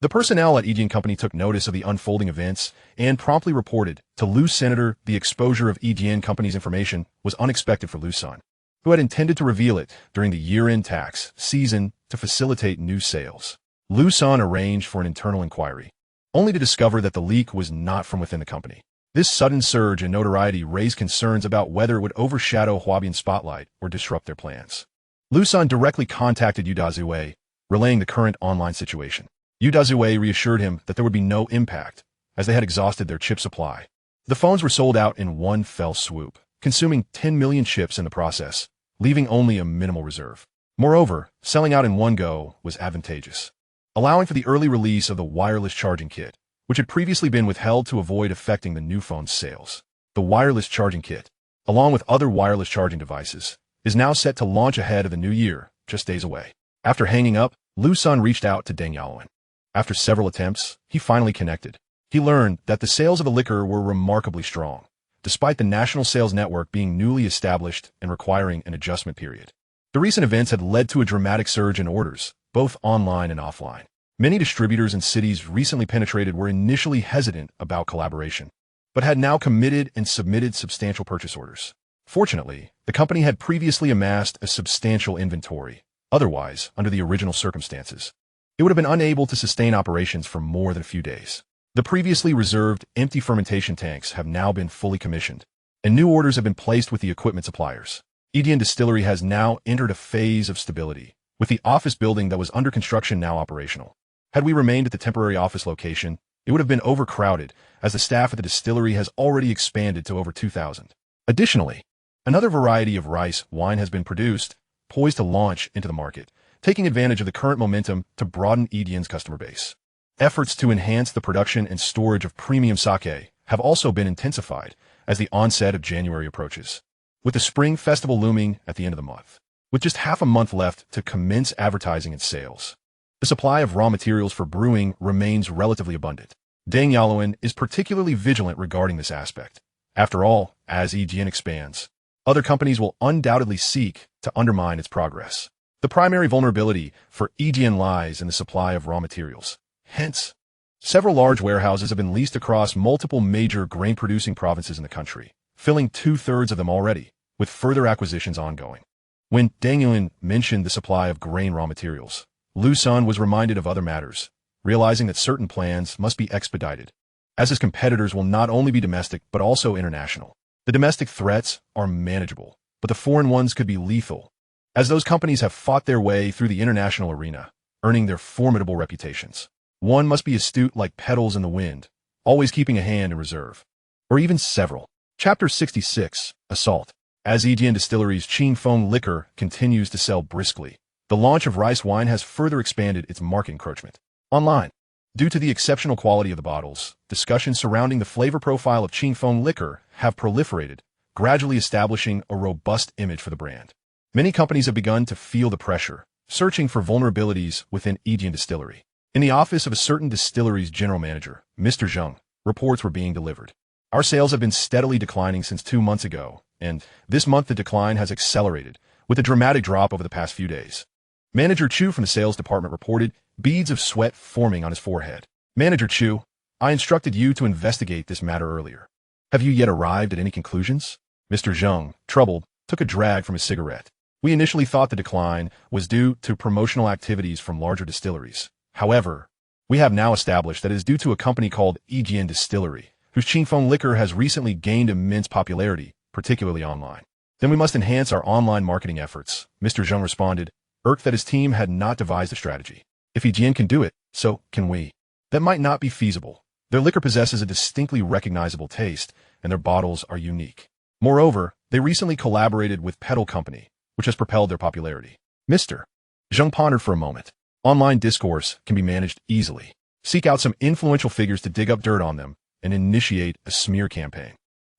S1: The personnel at EDN Company took notice of the unfolding events and promptly reported to Liu Sen. The exposure of EDN Company's information was unexpected for Liu Sen, who had intended to reveal it during the year-end tax season to facilitate new sales. Liu Sen arranged for an internal inquiry, only to discover that the leak was not from within the company. This sudden surge in notoriety raised concerns about whether it would overshadow Huawei's spotlight or disrupt their plans. Liu Sen directly contacted Yu Dazue, relaying the current online situation. Yu Dazue reassured him that there would be no impact, as they had exhausted their chip supply. The phones were sold out in one fell swoop, consuming 10 million chips in the process, leaving only a minimal reserve. Moreover, selling out in one go was advantageous, allowing for the early release of the wireless charging kit, which had previously been withheld to avoid affecting the new phone's sales. The wireless charging kit, along with other wireless charging devices, is now set to launch ahead of the new year, just days away. After hanging up, Liu Sen reached out to Deng Yaowen. After several attempts, he finally connected. He learned that the sales of the liquor were remarkably strong, despite the national sales network being newly established and requiring an adjustment period. The recent events had led to a dramatic surge in orders, both online and offline. Many distributors in cities recently penetrated were initially hesitant about collaboration, but had now committed and submitted substantial purchase orders. Fortunately, the company had previously amassed a substantial inventory. Otherwise, under the original circumstances, it would have been unable to sustain operations for more than a few days. The previously reserved empty fermentation tanks have now been fully commissioned, and new orders have been placed with the equipment suppliers. EDN Distillery has now entered a phase of stability, with the office building that was under construction now operational. Had we remained at the temporary office location, it would have been overcrowded, as the staff at the distillery has already expanded to over 2,000. Additionally, another variety of rice wine has been produced, poised to launch into the market, taking advantage of the current momentum to broaden EDN's customer base. Efforts to enhance the production and storage of premium sake have also been intensified as the onset of January approaches, with the Spring Festival looming at the end of the month. With just half a month left to commence advertising and sales, the supply of raw materials for brewing remains relatively abundant. Deng Yaowen is particularly vigilant regarding this aspect. After all, as EDN expands, other companies will undoubtedly seek to undermine its progress. The primary vulnerability for EDN lies in the supply of raw materials. Hence, several large warehouses have been leased across multiple major grain-producing provinces in the country, filling 2/3 of them already, with further acquisitions ongoing. When Deng Yaowen mentioned the supply of grain raw materials, Liu Sen was reminded of other matters, realizing that certain plans must be expedited, as his competitors will not only be domestic but also international. The domestic threats are manageable, but the foreign ones could be lethal, as those companies have fought their way through the international arena, earning their formidable reputations. One must be astute like petals in the wind, always keeping a hand in reserve, or even several. Chapter 66, Assault. As EDN Distillery's tenfold liquor continues to sell briskly, the launch of rice wine has further expanded its market encroachment. Online, due to the exceptional quality of the bottles, discussions surrounding the flavor profile of tenfold liquor have proliferated, gradually establishing a robust image for the brand. Many companies have begun to feel the pressure, searching for vulnerabilities within EDN Distillery. In the office of a certain distillery's general manager, Mr. Zheng, reports were being delivered. Our sales have been steadily declining since 2 months ago, and this month the decline has accelerated, with a dramatic drop over the past few days. Manager Chu from the sales department reported, beads of sweat forming on his forehead. Manager Chu, I instructed you to investigate this matter earlier. Have you yet arrived at any conclusions? Mr. Zheng, troubled, took a drag from his cigarette. We initially thought the decline was due to promotional activities from larger distilleries. However, We have now established that it is due to a company called Yijian Distillery, whose tenfold liquor has recently gained immense popularity, particularly online. Then we must enhance our online marketing efforts, Mr. Zheng responded, irked that his team had not devised a strategy. If Yijian can do it, so can we. That might not be feasible. Their liquor possesses a distinctly recognizable taste, and their bottles are unique. Moreover, they recently collaborated with Pedal Company, which has propelled their popularity. Mr. Zheng pondered for a moment. Online discourse can be managed easily. Seek out some influential figures to dig up dirt on them and initiate a smear campaign.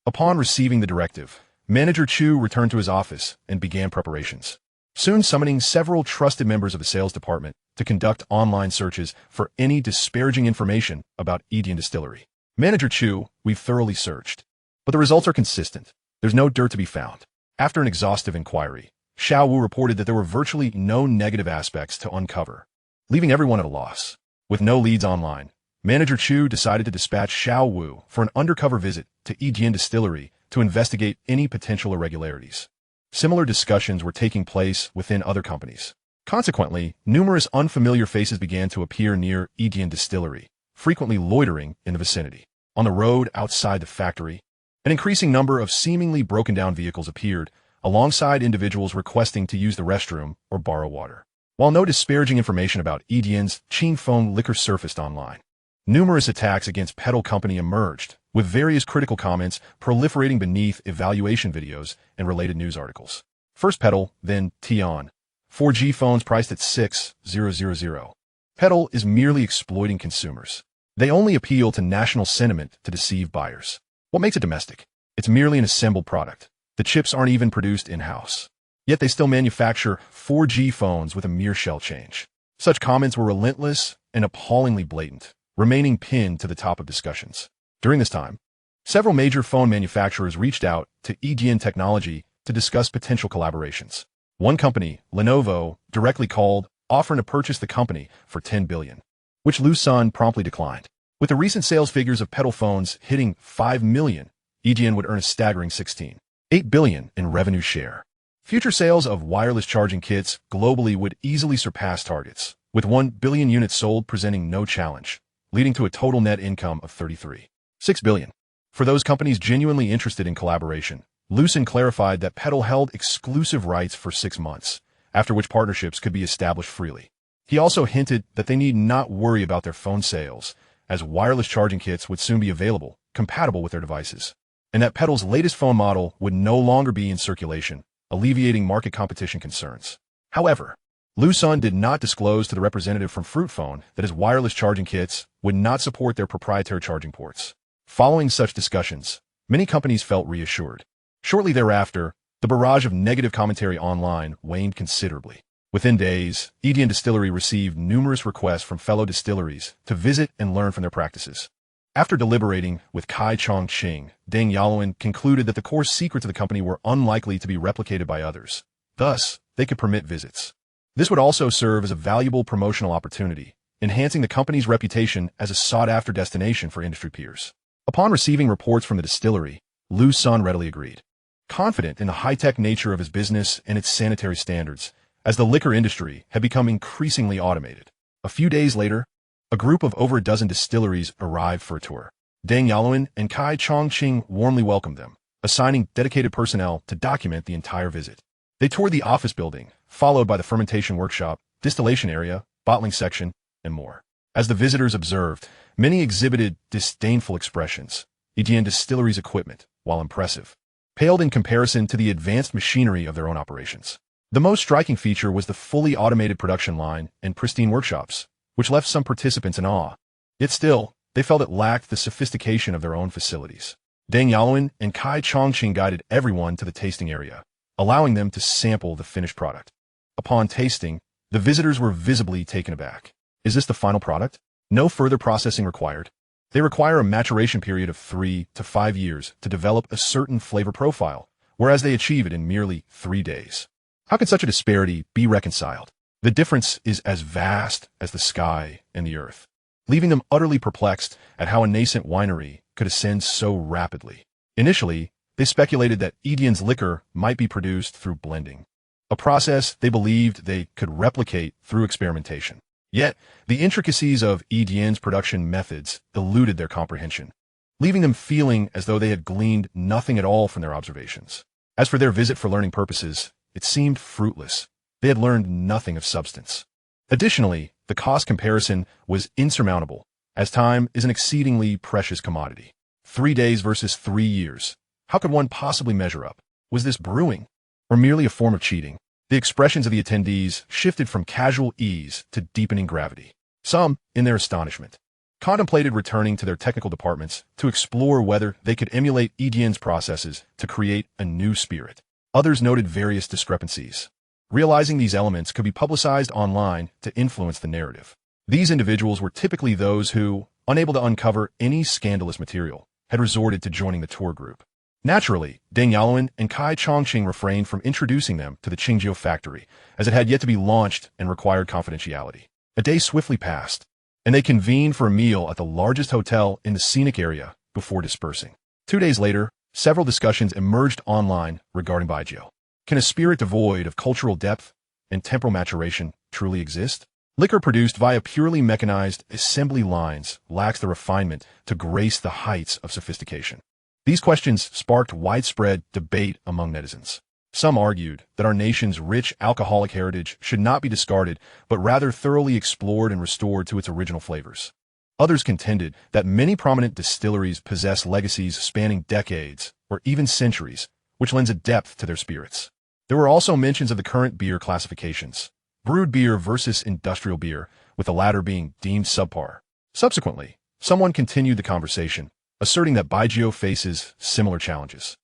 S1: Upon receiving the directive, Manager Chu returned to his office and began preparations, soon summoning several trusted members of the sales department to conduct online searches for any disparaging information about Yijian Distillery. Manager Chu, we've thoroughly searched, but the results are consistent. There's no dirt to be found. After an exhaustive inquiry, Xiao Wu reported that there were virtually no negative aspects to uncover, leaving everyone at a loss. With no leads online, Manager Chu decided to dispatch Xiao Wu for an undercover visit to Yijian Distillery to investigate any potential irregularities. Similar discussions were taking place within other companies. Consequently, numerous unfamiliar faces began to appear near Yijian Distillery, frequently loitering in the vicinity. On the road outside the factory, an increasing number of seemingly broken-down vehicles appeared, alongside individuals requesting to use the restroom or borrow water. While no disparaging information about Yijian's tenfold liquor surfaced online, numerous attacks against Pedal Company emerged, with various critical comments proliferating beneath evaluation videos and related news articles. First Pedal, then Tian. 4G phones priced at 6,000. Pedal is merely exploiting consumers. They only appeal to national sentiment to deceive buyers. What makes it domestic? It's merely an assembled product. The chips aren't even produced in-house. Yet they still manufacture 4G phones with a mere shell change. Such comments were relentless and appallingly blatant, remaining pinned to the top of discussions. During this time, several major phone manufacturers reached out to Yijian Technology to discuss potential collaborations. One company, Lenovo, directly called, offering to purchase the company for $10 billion, which Liu Sen promptly declined. With the recent sales figures of Pedal phones hitting 5 million, Yijian would earn a staggering $16.8 billion in revenue share. Future sales of wireless charging kits globally would easily surpass targets, with 1 billion units sold presenting no challenge, leading to a total net income of $33.6 billion. For those companies genuinely interested in collaboration, Liu Sen clarified that Pedal held exclusive rights for 6 months, after which partnerships could be established freely. He also hinted that they need not worry about their phone sales, as wireless charging kits would soon be available, compatible with their devices, and that Pedal's latest phone model would no longer be in circulation, alleviating market competition concerns. However, Liu Sen did not disclose to the representative from Fruit Phone that his wireless charging kits would not support their proprietary charging ports. Following such discussions, many companies felt reassured. Shortly thereafter, the barrage of negative commentary online waned considerably. Within days, Yijian Distillery received numerous requests from fellow distilleries to visit and learn from their practices. After deliberating with Kai Chongqing, Deng Yaluan concluded that the core secrets of the company were unlikely to be replicated by others. Thus, they could permit visits. This would also serve as a valuable promotional opportunity, enhancing the company's reputation as a sought-after destination for industry peers. Upon receiving reports from the distillery, Liu Sen readily agreed. Confident in the high-tech nature of his business and its sanitary standards, as the liquor industry had become increasingly automated. A few days later, a group of over a dozen distilleries arrived for a tour. Deng Yaluan and Kai Chongqing warmly welcomed them, assigning dedicated personnel to document the entire visit. They toured the office building, followed by the fermentation workshop, distillation area, bottling section, and more. As the visitors observed, many exhibited disdainful expressions. Yijian Distillery's equipment, while impressive, paled in comparison to the advanced machinery of their own operations. The most striking feature was the fully automated production line and pristine workshops, which left some participants in awe. Yet still, they felt it lacked the sophistication of their own facilities. Deng Yaluan and Kai Chongqing guided everyone to the tasting area, allowing them to sample the finished product. Upon tasting, the visitors were visibly taken aback. Is this the final product? No further processing required. They require a maturation period of 3 to 5 years to develop a certain flavor profile, whereas they achieve it in merely 3 days. How can such a disparity be reconciled? The difference is as vast as the sky and the earth, leaving them utterly perplexed at how a nascent winery could ascend so rapidly. Initially, they speculated that Yijian's liquor might be produced through blending, a process they believed they could replicate through experimentation. Yet, the intricacies of Edien's production methods eluded their comprehension, leaving them feeling as though they had gleaned nothing at all from their observations. As for their visit for learning purposes, it seemed fruitless. They had learned nothing of substance. Additionally, the cost comparison was insurmountable, as time is an exceedingly precious commodity. 3 days versus 3 years. How could one possibly measure up? Was this brewing, or merely a form of cheating? The expressions of the attendees shifted from casual ease to deepening gravity. Some, in their astonishment, contemplated returning to their technical departments to explore whether they could emulate Edien's processes to create a new spirit. Others noted various discrepancies, realizing these elements could be publicized online to influence the narrative. These individuals were typically those who, unable to uncover any scandalous material, had resorted to joining the tour group. Naturally, Deng Yaluan and Kai Chongqing refrained from introducing them to the Qingjiu factory, as it had yet to be launched and required confidentiality. A day swiftly passed, and they convened for a meal at the largest hotel in the scenic area before dispersing. 2 days later, several discussions emerged online regarding Baijiu. Can a spirit devoid of cultural depth and temporal maturation truly exist? Liquor produced via purely mechanized assembly lines lacks the refinement to grace the heights of sophistication. These questions sparked widespread debate among netizens. Some argued that our nation's rich alcoholic heritage should not be discarded, but rather thoroughly explored and restored to its original flavors. Others contended that many prominent distilleries possess legacies spanning decades or even centuries, which lends a depth to their spirits. There were also mentions of the current beer classifications, brewed beer versus industrial beer, with the latter being deemed subpar. Subsequently, someone continued the conversation, asserting that Baijiu faces similar challenges.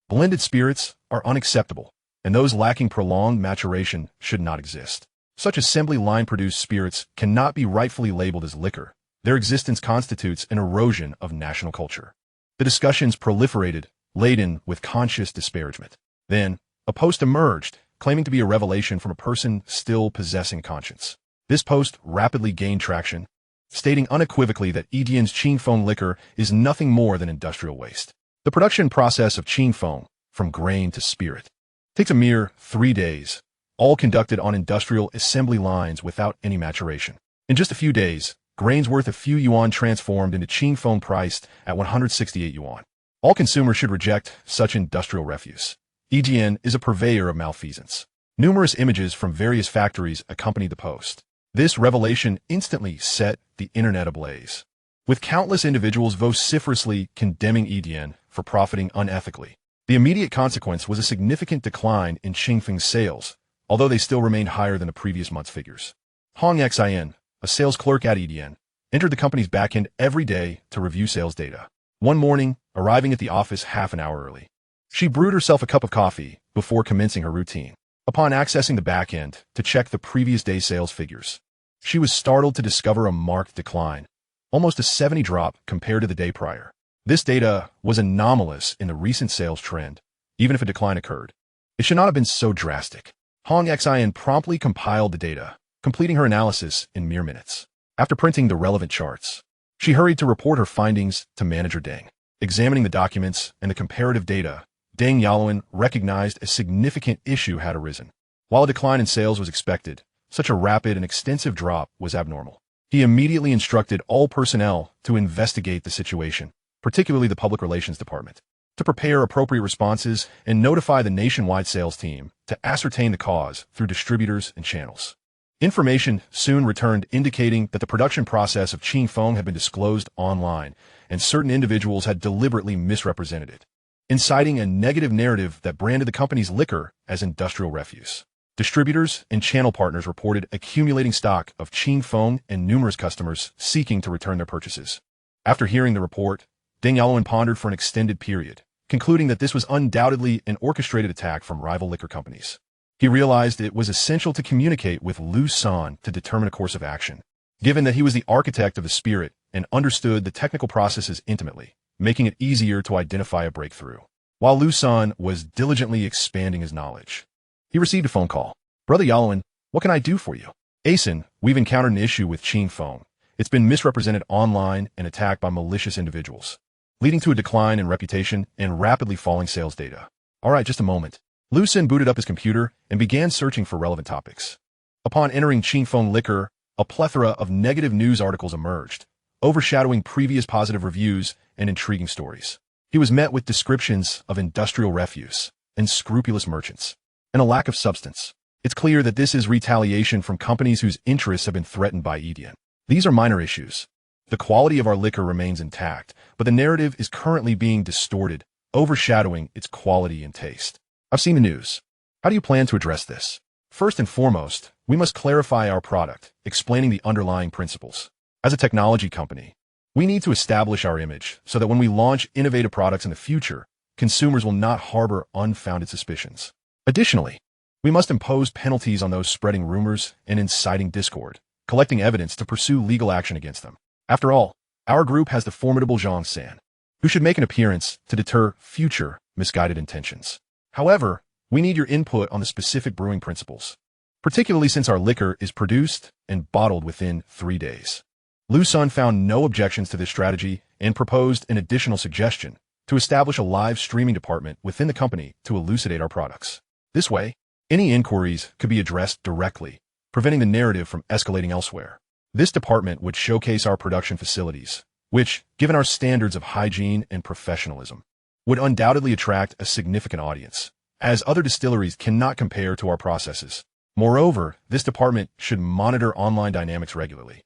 S1: Blended spirits are unacceptable, and those lacking prolonged maturation should not exist. Such assembly line-produced spirits cannot be rightfully labeled as liquor. Their existence constitutes an erosion of national culture. The discussions proliferated, laden with conscious disparagement. Then, a post emerged, claiming to be a revelation from a person still possessing conscience. This post rapidly gained traction, stating unequivocally that Edien's Qingfeng liquor is nothing more than industrial waste. The production process of Qingfeng, from grain to spirit, takes a mere 3 days, all conducted on industrial assembly lines without any maturation. In just a few days, grains worth a few yuan transformed into Qingfeng priced at 168 yuan. All consumers should reject such industrial refuse. Edien is a purveyor of malfeasance. Numerous images from various factories accompanied the post. This revelation instantly set the internet ablaze, with countless individuals vociferously condemning Edien for profiting unethically. The immediate consequence was a significant decline in Qingfeng's sales, although they still remained higher than the previous month's figures. Hong Xin, a sales clerk at Edien, entered the company's backend every day to review sales data. One morning, arriving at the office half an hour early, she brewed herself a cup of coffee before commencing her routine. Upon accessing the backend to check the previous day's sales figures, she was startled to discover a marked decline, almost a 70 drop compared to the day prior. This data was anomalous in the recent sales trend, even if a decline occurred. It should not have been so drastic. Hong Xin promptly compiled the data, completing her analysis in mere minutes. After printing the relevant charts, she hurried to report her findings to Manager Deng. Examining the documents and the comparative data, Deng Yaluan recognized a significant issue had arisen. While a decline in sales was expected, such a rapid and extensive drop was abnormal. He immediately instructed all personnel to investigate the situation, particularly the public relations department, to prepare appropriate responses and notify the nationwide sales team to ascertain the cause through distributors and channels. Information soon returned indicating that the production process of Qingfeng had been disclosed online, and certain individuals had deliberately misrepresented it, inciting a negative narrative that branded the company's liquor as industrial refuse. Distributors and channel partners reported accumulating stock of Qingfeng and numerous customers seeking to return their purchases. After hearing the report, Deng Yaluan pondered for an extended period, concluding that this was undoubtedly an orchestrated attack from rival liquor companies. He realized it was essential to communicate with Liu Sen to determine a course of action, given that he was the architect of the spirit and understood the technical processes intimately, making it easier to identify a breakthrough. While Liu Sen was diligently expanding his knowledge, he received a phone call. "Brother Yaluan, what can I do for you?" "Asen, we've encountered an issue with Qingfeng. It's been misrepresented online and attacked by malicious individuals, leading to a decline in reputation and rapidly falling sales data." "All right, just a moment." Liu Sen booted up his computer and began searching for relevant topics. Upon entering Qingfeng liquor, a plethora of negative news articles emerged, overshadowing previous positive reviews and intriguing stories. He was met with descriptions of industrial refuse, unscrupulous merchants, and a lack of substance. It's clear that this is retaliation from companies whose interests have been threatened by Edian. These are minor issues. The quality of our liquor remains intact, but the narrative is currently being distorted, overshadowing its quality and taste. I've seen the news. How do you plan to address this? First and foremost, we must clarify our product, explaining the underlying principles. As a technology company, we need to establish our image so that when we launch innovative products in the future, consumers will not harbor unfounded suspicions. Additionally, we must impose penalties on those spreading rumors and inciting discord, collecting evidence to pursue legal action against them. After all, our group has the formidable Liu Sen, who should make an appearance to deter future misguided intentions. However, we need your input on the specific brewing principles, particularly since our liquor is produced and bottled within 3 days. Liu Sen found no objections to this strategy and proposed an additional suggestion to establish a live streaming department within the company to elucidate our products. This way, any inquiries could be addressed directly, preventing the narrative from escalating elsewhere. This department would showcase our production facilities, which, given our standards of hygiene and professionalism, would undoubtedly attract a significant audience, as other distilleries cannot compare to our processes. Moreover, this department should monitor online dynamics regularly,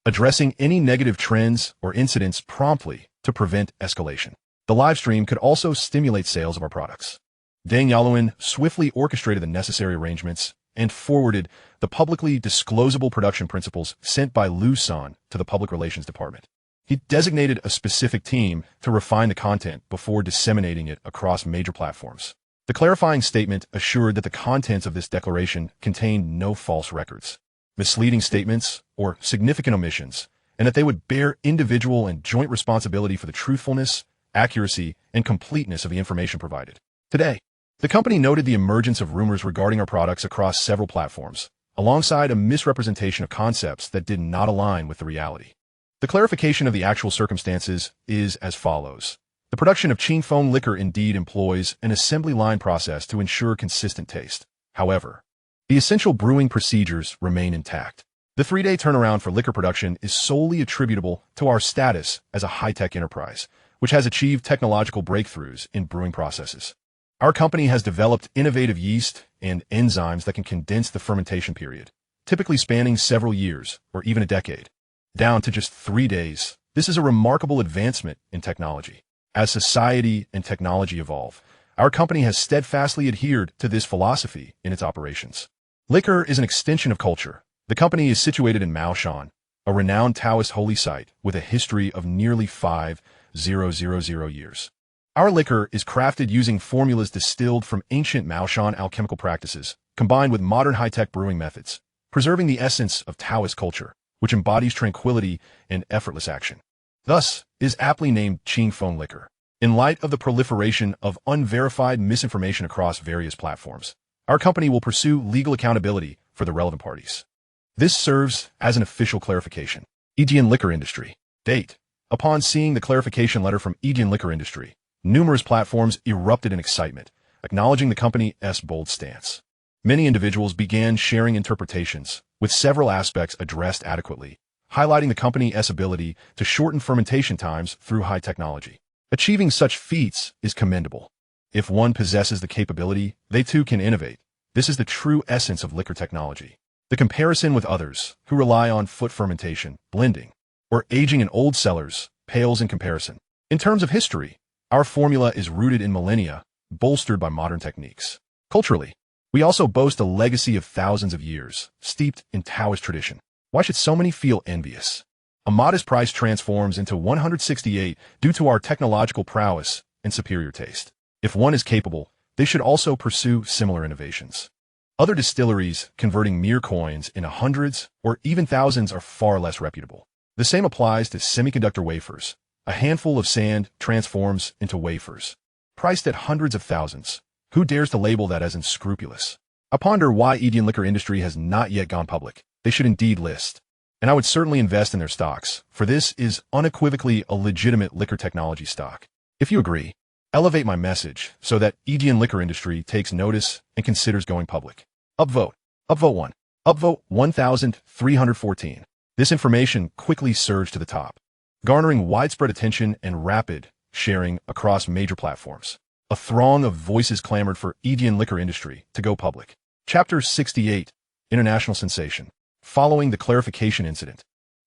S1: addressing any negative trends or incidents promptly to prevent escalation. The live stream could also stimulate sales of our products. Deng Yaluan swiftly orchestrated the necessary arrangements and forwarded the publicly disclosable production principles sent by Liu Sen to the public relations department. He designated a specific team to refine the content before disseminating it across major platforms. The clarifying statement assured that the contents of this declaration contained no false records, misleading statements, or significant omissions, and that they would bear individual and joint responsibility for the truthfulness, accuracy, and completeness of the information provided. Today, the company noted the emergence of rumors regarding our products across several platforms, alongside a misrepresentation of concepts that did not align with the reality. The clarification of the actual circumstances is as follows. The production of tenfold liquor indeed employs an assembly line process to ensure consistent taste. However, the essential brewing procedures remain intact. The 3-day turnaround for liquor production is solely attributable to our status as a high-tech enterprise, which has achieved technological breakthroughs in brewing processes. Our company has developed innovative yeast and enzymes that can condense the fermentation period, typically spanning several years or even a decade, down to just 3 days. This is a remarkable advancement in technology. As society and technology evolve, our company has steadfastly adhered to this philosophy in its operations. Liquor is an extension of culture. The company is situated in Maoshan, a renowned Taoist holy site with a history of nearly 5,000 years. Our liquor is crafted using formulas distilled from ancient Maoshan alchemical practices, combined with modern high-tech brewing methods, preserving the essence of Taoist culture, which embodies tranquility and effortless action. Thus, is aptly named tenfold liquor. In light of the proliferation of unverified misinformation across various platforms, our company will pursue legal accountability for the relevant parties. This serves as an official clarification. Edian Liquor Industry. Date. Upon seeing the clarification letter from Edian Liquor Industry, numerous platforms erupted in excitement, acknowledging the company's bold stance. Many individuals began sharing interpretations, with several aspects addressed adequately, highlighting the company's ability to shorten fermentation times through high technology. Achieving such feats is commendable. If one possesses the capability, they too can innovate. This is the true essence of liquor technology. The comparison with others, who rely on foot fermentation, blending, or aging in old cellars, pales in comparison. In terms of history, our formula is rooted in millennia, bolstered by modern techniques. Culturally, we also boast a legacy of thousands of years, steeped in Taoist tradition. Why should so many feel envious? A modest price transforms into 168 due to our technological prowess and superior taste. If one is capable, they should also pursue similar innovations. Other distilleries converting mere coins into hundreds or even thousands are far less reputable. The same applies to semiconductor wafers. A handful of sand transforms into wafers, priced at hundreds of thousands. Who dares to label that as unscrupulous? I ponder why Edian Liquor Industry has not yet gone public. They should indeed list. And I would certainly invest in their stocks, for this is unequivocally a legitimate liquor technology stock. If you agree, elevate my message so that Edian Liquor Industry takes notice and considers going public. Upvote. Upvote 1. Upvote 1,314. This information quickly surged to the top, garnering widespread attention and rapid sharing across major platforms. A throng of voices clamored for Indian liquor industry to go public. Chapter 68. International Sensation. Following the clarification incident,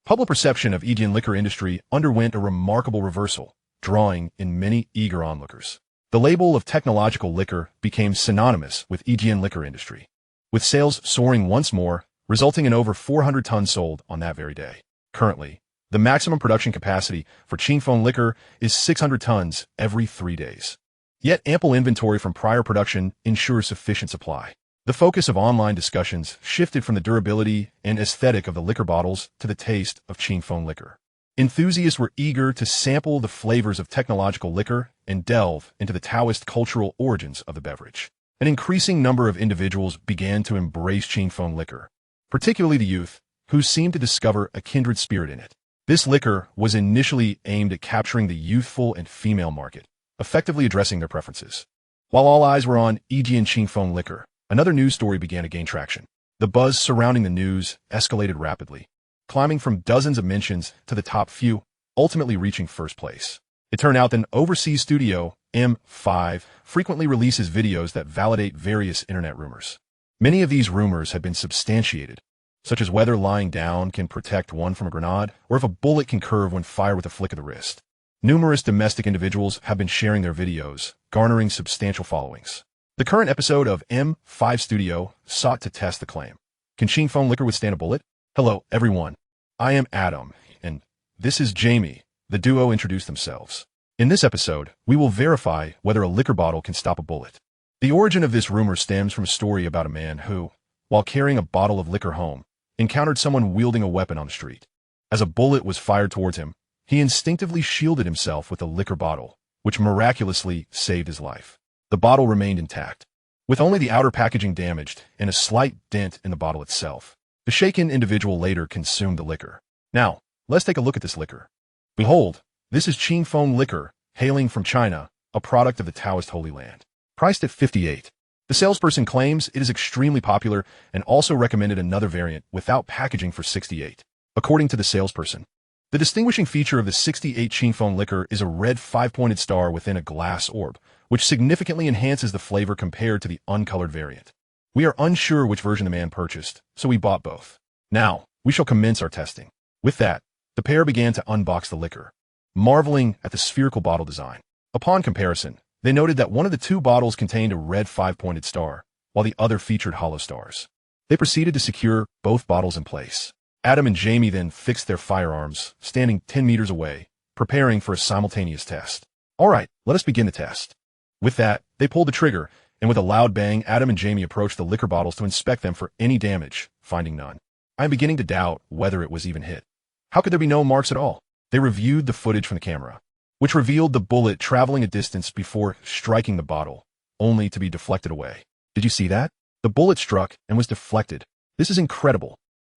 S1: public perception of Indian liquor industry underwent a remarkable reversal, drawing in many eager onlookers. The label of technological liquor became synonymous with Indian liquor industry, with sales soaring once more, resulting in over 400 tons sold on that very day. Currently, the maximum production capacity for tenfold liquor is 600 tons every 3 days. Yet ample inventory from prior production ensures sufficient supply. The focus of online discussions shifted from the durability and aesthetic of the liquor bottles to the taste of tenfold liquor. Enthusiasts were eager to sample the flavors of technological liquor and delve into the Taoist cultural origins of the beverage. An increasing number of individuals began to embrace tenfold liquor, particularly the youth, who seemed to discover a kindred spirit in it. This liquor was initially aimed at capturing the youthful and female market, effectively addressing their preferences. While all eyes were on Indian tenfold liquor, another news story began to gain traction. The buzz surrounding the news escalated rapidly, climbing from dozens of mentions to the top few, ultimately reaching first place. It turned out that an overseas studio, M5, frequently releases videos that validate various internet rumors. Many of these rumors had been substantiated, such as whether lying down can protect one from a grenade, or if a bullet can curve when fired with a flick of the wrist. Numerous domestic individuals have been sharing their videos, garnering substantial followings. The current episode of M5 Studio sought to test the claim. Can tenfold liquor withstand a bullet? Hello, everyone. I am Adam, and this is Jamie. The duo introduced themselves. In this episode, we will verify whether a liquor bottle can stop a bullet. The origin of this rumor stems from a story about a man who, while carrying a bottle of liquor home, encountered someone wielding a weapon on the street. As a bullet was fired towards him, he instinctively shielded himself with a liquor bottle, which miraculously saved his life. The bottle remained intact, with only the outer packaging damaged and a slight dent in the bottle itself. The shaken individual later consumed the liquor. Now, let's take a look at this liquor. Behold, this is tenfold liquor, hailing from China, a product of the Taoist Holy Land. Priced at 58. The salesperson claims it is extremely popular and also recommended another variant without packaging for 68. According to the salesperson, the distinguishing feature of the 68 tenfold liquor is a red 5-pointed star within a glass orb, which significantly enhances the flavor compared to the uncolored variant. We are unsure which version the man purchased, so we bought both. Now, we shall commence our testing. With that, the pair began to unbox the liquor, marveling at the spherical bottle design. Upon comparison, they noted that one of the two bottles contained a red 5-pointed star, while the other featured hollow stars. They proceeded to secure both bottles in place. Adam and Jamie then fixed their firearms, standing 10 meters away, preparing for a simultaneous test. All right, let us begin the test. With that, they pulled the trigger, and with a loud bang, Adam and Jamie approached the liquor bottles to inspect them for any damage, finding none. I am beginning to doubt whether it was even hit. How could there be no marks at all? They reviewed the footage from the camera, which revealed the bullet traveling a distance before striking the bottle, only to be deflected away. Did you see that? The bullet struck and was deflected. This is incredible.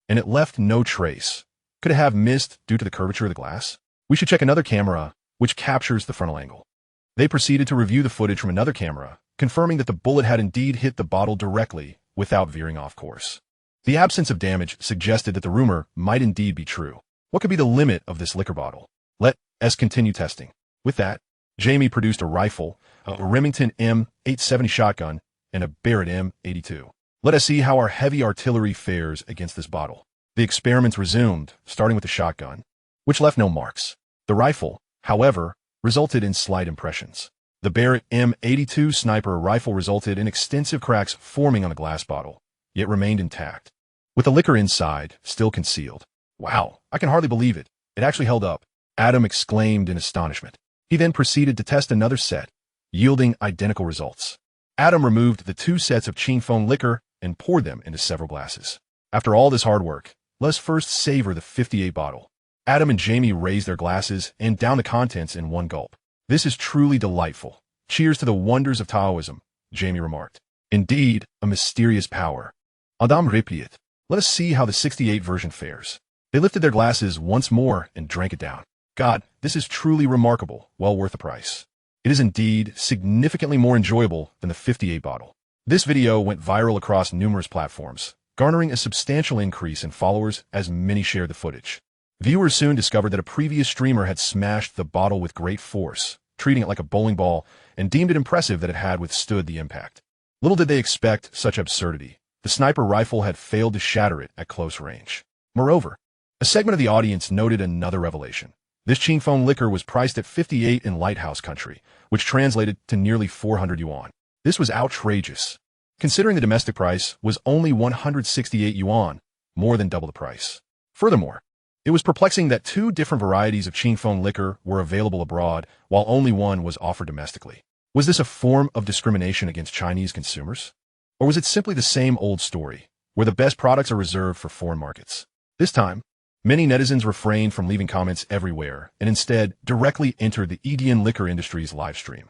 S1: And it left no trace. Could it have missed due to the curvature of the glass? We should check another camera, which captures the frontal angle. They proceeded to review the footage from another camera, confirming that the bullet had indeed hit the bottle directly without veering off course. The absence of damage suggested that the rumor might indeed be true. What could be the limit of this liquor bottle? Let us continue testing. With that, Jamie produced a rifle, a Remington M870 shotgun, and a Barrett M82. Let us see how our heavy artillery fares against this bottle. The experiments resumed, starting with the shotgun, which left no marks. The rifle, however, resulted in slight impressions. The Barrett M82 sniper rifle resulted in extensive cracks forming on the glass bottle, yet remained intact, with the liquor inside still concealed. Wow, I can hardly believe it. It actually held up, Adam exclaimed in astonishment. He then proceeded to test another set, yielding identical results. Adam removed the 2 sets of tenfold liquor and poured them into several glasses. After all this hard work, let's first savor the 58 bottle. Adam and Jamie raised their glasses and downed the contents in one gulp. This is truly delightful. Cheers to the wonders of Taoism, Jamie remarked. Indeed, a mysterious power. Adam replied. Let us see how the 68 version fares. They lifted their glasses once more and drank it down. God, this is truly remarkable, well worth the price. It is indeed significantly more enjoyable than the 58 bottle. This video went viral across numerous platforms, garnering a substantial increase in followers as many shared the footage. Viewers soon discovered that a previous streamer had smashed the bottle with great force, treating it like a bowling ball, and deemed it impressive that it had withstood the impact. Little did they expect such absurdity. The sniper rifle had failed to shatter it at close range. Moreover, a segment of the audience noted another revelation. This Qingfeng liquor was priced at 58 in Lighthouse country, which translated to nearly 400 yuan. This was outrageous, considering the domestic price was only 168 yuan, more than double the price. Furthermore, it was perplexing that two different varieties of Qingfeng liquor were available abroad, while only one was offered domestically. Was this a form of discrimination against Chinese consumers? Or was it simply the same old story, where the best products are reserved for foreign markets? This time, many netizens refrained from leaving comments everywhere and instead directly entered the Edian liquor industry's livestream.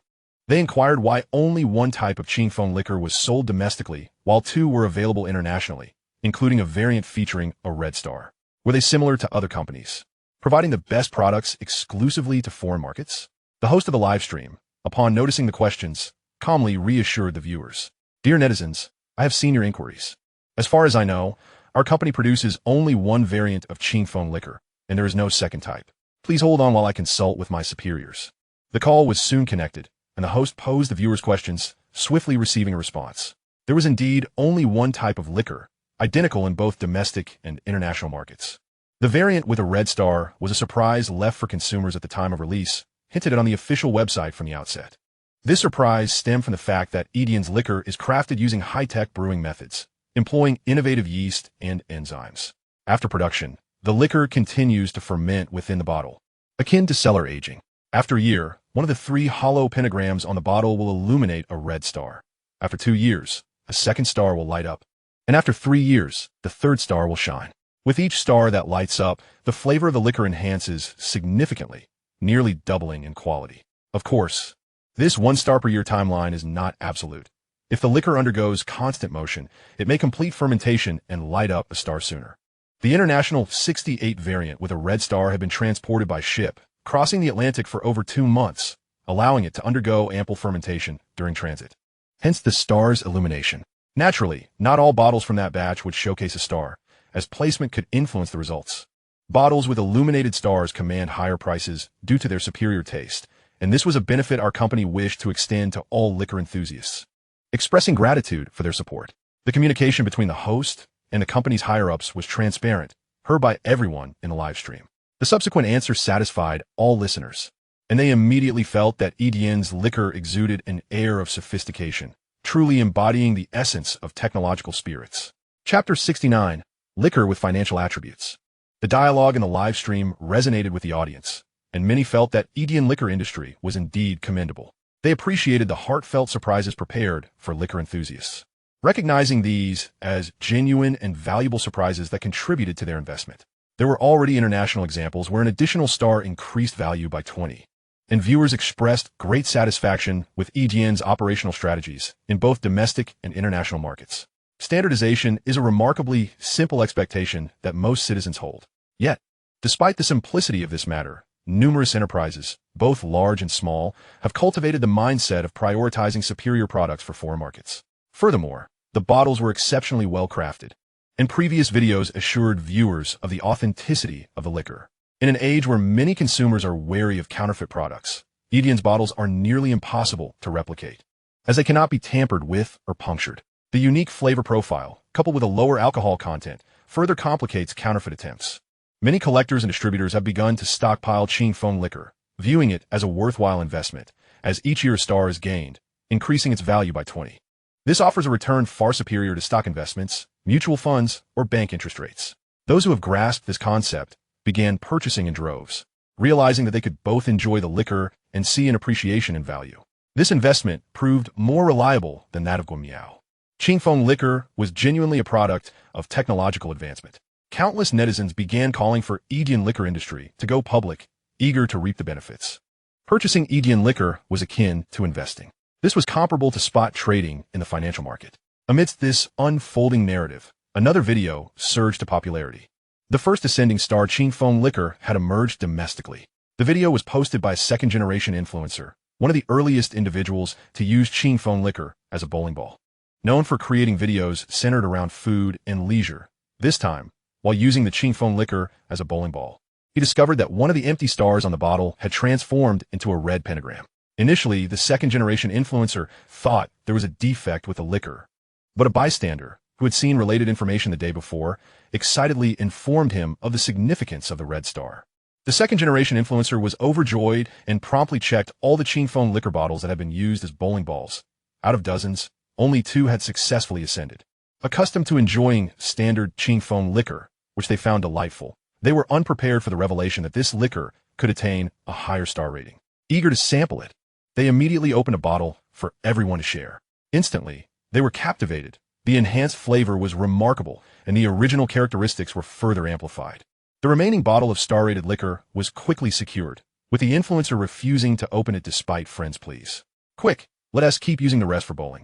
S1: They inquired why only one type of Qingfeng liquor was sold domestically while two were available internationally, including a variant featuring a red star. Were they similar to other companies, providing the best products exclusively to foreign markets? The host of the livestream, upon noticing the questions, calmly reassured the viewers. Dear netizens, I have seen your inquiries. As far as I know, our company produces only one variant of Qingfeng liquor, and there is no second type. Please hold on while I consult with my superiors. The call was soon connected, and the host posed the viewers' questions, swiftly receiving a response. There was indeed only one type of liquor, identical in both domestic and international markets. The variant with a red star was a surprise left for consumers at the time of release, hinted at on the official website from the outset. This surprise stemmed from the fact that Edian's liquor is crafted using high-tech brewing methods, employing innovative yeast and enzymes. After production, the liquor continues to ferment within the bottle, akin to cellar aging. After a year, one of the three hollow pentagrams on the bottle will illuminate a red star. After 2 years, a second star will light up. And after 3 years, the third star will shine. With each star that lights up, the flavor of the liquor enhances significantly, nearly doubling in quality. Of course, this 1 star per year timeline is not absolute. If the liquor undergoes constant motion, it may complete fermentation and light up a star sooner. The International 68 variant with a red star had been transported by ship, crossing the Atlantic for over 2 months, allowing it to undergo ample fermentation during transit. Hence the star's illumination. Naturally, not all bottles from that batch would showcase a star, as placement could influence the results. Bottles with illuminated stars command higher prices due to their superior taste, and this was a benefit our company wished to extend to all liquor enthusiasts. Expressing gratitude for their support, the communication between the host and the company's higher-ups was transparent, heard by everyone in the live stream. The subsequent answer satisfied all listeners, and they immediately felt that Edian's liquor exuded an air of sophistication, truly embodying the essence of technological spirits. Chapter 69, Liquor with Financial Attributes. The dialogue in the live stream resonated with the audience, and many felt that Edian liquor industry was indeed commendable. They appreciated the heartfelt surprises prepared for liquor enthusiasts, recognizing these as genuine and valuable surprises that contributed to their investment. There were already international examples where an additional star increased value by 20, and viewers expressed great satisfaction with Edian's operational strategies in both domestic and international markets. Standardization is a remarkably simple expectation that most citizens hold. Yet, despite the simplicity of this matter, numerous enterprises, both large and small, have cultivated the mindset of prioritizing superior products for foreign markets. Furthermore, the bottles were exceptionally well crafted, and previous videos assured viewers of the authenticity of the liquor. In an age where many consumers are wary of counterfeit products, Edian's bottles are nearly impossible to replicate, as they cannot be tampered with or punctured. The unique flavor profile, coupled with a lower alcohol content, further complicates counterfeit attempts. Many collectors and distributors have begun to stockpile Qingfeng liquor, viewing it as a worthwhile investment, as each year a star is gained, increasing its value by 20. This offers a return far superior to stock investments, mutual funds, or bank interest rates. Those who have grasped this concept began purchasing in droves, realizing that they could both enjoy the liquor and see an appreciation in value. This investment proved more reliable than that of Guimiao. Qingfeng liquor was genuinely a product of technological advancement. Countless netizens began calling for Edian liquor industry to go public, eager to reap the benefits. Purchasing Edian liquor was akin to investing. This was comparable to spot trading in the financial market. Amidst this unfolding narrative, another video surged to popularity. The first ascending star Qingfeng liquor had emerged domestically. The video was posted by a second-generation influencer, one of the earliest individuals to use Qingfeng liquor as a bowling ball. known for creating videos centered around food and leisure. This time, while using the tenfold liquor as a bowling ball, he discovered that one of the empty stars on the bottle had transformed into a red pentagram. Initially, the second-generation influencer thought there was a defect with the liquor, but a bystander, who had seen related information the day before, excitedly informed him of the significance of the red star. The second-generation influencer was overjoyed and promptly checked all the tenfold liquor bottles that had been used as bowling balls. Out of dozens, only 2 had successfully ascended. Accustomed to enjoying standard tenfold liquor, which they found delightful, they were unprepared for the revelation that this liquor could attain a higher star rating. Eager to sample it, they immediately opened a bottle for everyone to share. Instantly, they were captivated. The enhanced flavor was remarkable, and the original characteristics were further amplified. The remaining bottle of star-rated liquor was quickly secured, with the influencer refusing to open it despite friends' pleas. "Quick, let us keep using the rest for bowling.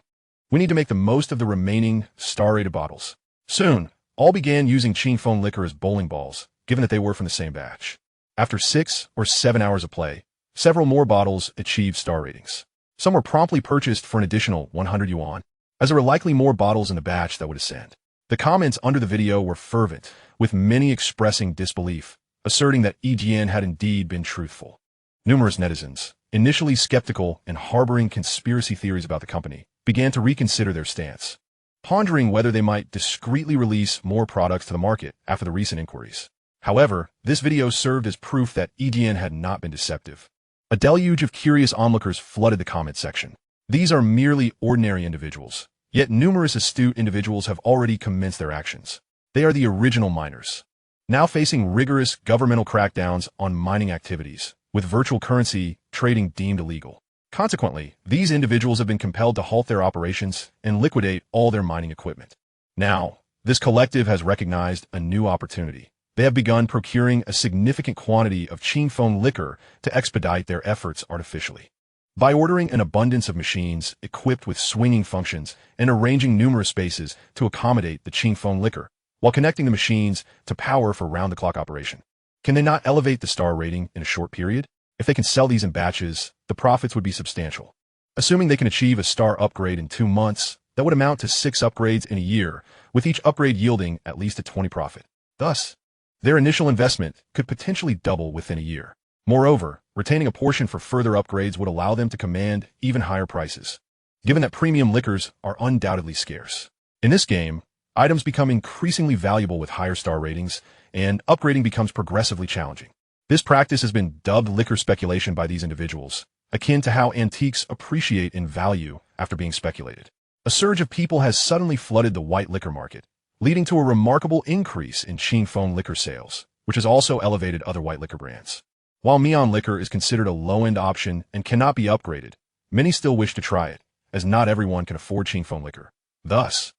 S1: We need to make the most of the remaining star-rated bottles." Soon, all began using tenfold liquor as bowling balls, given that they were from the same batch. After 6 or 7 hours of play, several more bottles achieved star ratings. Some were promptly purchased for an additional 100 yuan, as there were likely more bottles in the batch that would ascend. The comments under the video were fervent, with many expressing disbelief, asserting that EGN had indeed been truthful. Numerous netizens, initially skeptical and harboring conspiracy theories about the company, began to reconsider their stance, pondering whether they might discreetly release more products to the market after the recent inquiries. However, this video served as proof that EGN had not been deceptive. A deluge of curious onlookers flooded the comment section. These are merely ordinary individuals, yet numerous astute individuals have already commenced their actions. They are the original miners, now facing rigorous governmental crackdowns on mining activities, with virtual currency trading deemed illegal. Consequently, these individuals have been compelled to halt their operations and liquidate all their mining equipment. Now, this collective has recognized a new opportunity. They have begun procuring a significant quantity of tenfold liquor to expedite their efforts artificially. By ordering an abundance of machines equipped with swinging functions and arranging numerous spaces to accommodate the tenfold liquor, while connecting the machines to power for round-the-clock operation. Can they not elevate the star rating in a short period? If they can sell these in batches, the profits would be substantial. Assuming they can achieve a star upgrade in 2 months, that would amount to 6 upgrades in a year, with each upgrade yielding at least a 20% profit. Thus, their initial investment could potentially double within a year. Moreover, retaining a portion for further upgrades would allow them to command even higher prices, given that premium liquors are undoubtedly scarce. In this game, items become increasingly valuable with higher star ratings, and upgrading becomes progressively challenging. This practice has been dubbed liquor speculation by these individuals, akin to how antiques appreciate in value after being speculated. A surge of people has suddenly flooded the white liquor market, leading to a remarkable increase in tenfold liquor sales, which has also elevated other white liquor brands. While Mian liquor is considered a low-end option and cannot be upgraded, many still wish to try it, as not everyone can afford tenfold liquor. Thus,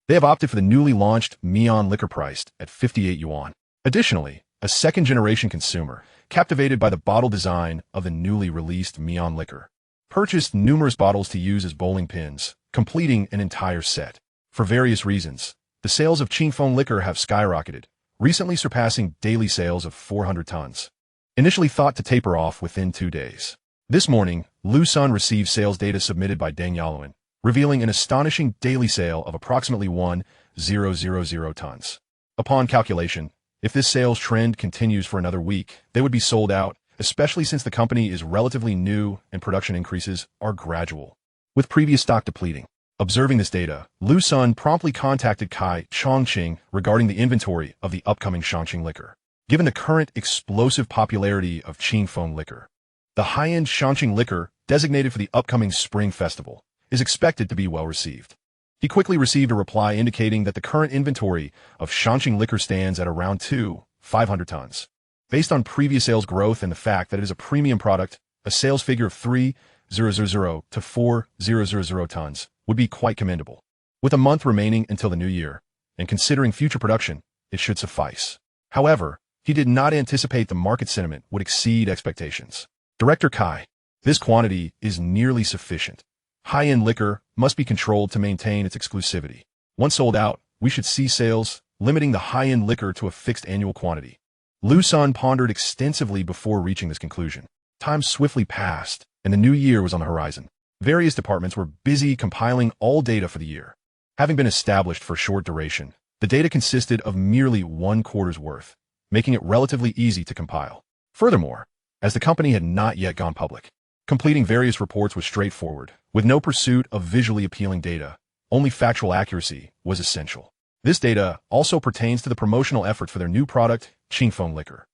S1: they have opted for the newly launched Mian liquor priced at 58 yuan. Additionally, a second-generation consumer, captivated by the bottle design of the newly released Mian liquor, purchased numerous bottles to use as bowling pins, completing an entire set. For various reasons, the sales of tenfold liquor have skyrocketed, recently surpassing daily sales of 400 tons. Initially thought to taper off within 2 days. This morning, Liu Sen received sales data submitted by Deng Yaluan, revealing an astonishing daily sale of approximately 1,000 tons. Upon calculation, if this sales trend continues for another week, they would be sold out, especially since the company is relatively new and production increases are gradual, with previous stock depleting. Observing this data, Liu Sen promptly contacted Kai Chongqing regarding the inventory of the upcoming Shangqing liquor. Given the current explosive popularity of tenfold liquor, the high-end Shangqing liquor, designated for the upcoming Spring Festival, is expected to be well received. He quickly received a reply indicating that the current inventory of Shangqing liquor stands at around 500 tons. Based on previous sales growth and the fact that it is a premium product, a sales figure of 3,000 to 4,000 tons would be quite commendable. With a month remaining until the new year, and considering future production, it should suffice. However, he did not anticipate the market sentiment would exceed expectations. Director Kai, this quantity is nearly sufficient. High-end liquor must be controlled to maintain its exclusivity. Once sold out, we should see sales, limiting the high-end liquor to a fixed annual quantity. Liu Sen pondered extensively before reaching this conclusion. Time swiftly passed, and the new year was on the horizon. Various departments were busy compiling all data for the year. Having been established for a short duration, the data consisted of merely 1/4's worth, making it relatively easy to compile. Furthermore, as the company had not yet gone public, completing various reports was straightforward, with no pursuit of visually appealing data. Only factual accuracy was essential. This data also pertains to the promotional effort for their new product, tenfold liquor.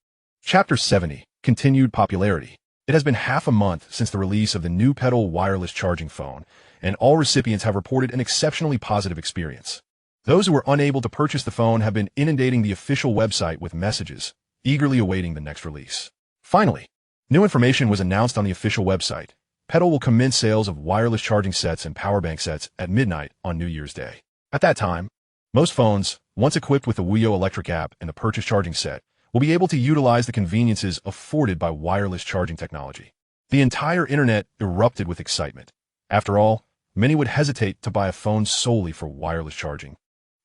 S1: Chapter 70. Continued popularity. It has been half a month since the release of the new pedal wireless charging phone, and all recipients have reported an exceptionally positive experience. Those who were unable to purchase the phone have been inundating the official website with messages, eagerly awaiting the next release. Finally, new information was announced on the official website. Pedal will commence sales of wireless charging sets and power bank sets at midnight on New Year's Day. At that time, most phones, once equipped with the Wio electric app and the purchase charging set, will be able to utilize the conveniences afforded by wireless charging technology. The entire internet erupted with excitement. After all, many would hesitate to buy a phone solely for wireless charging,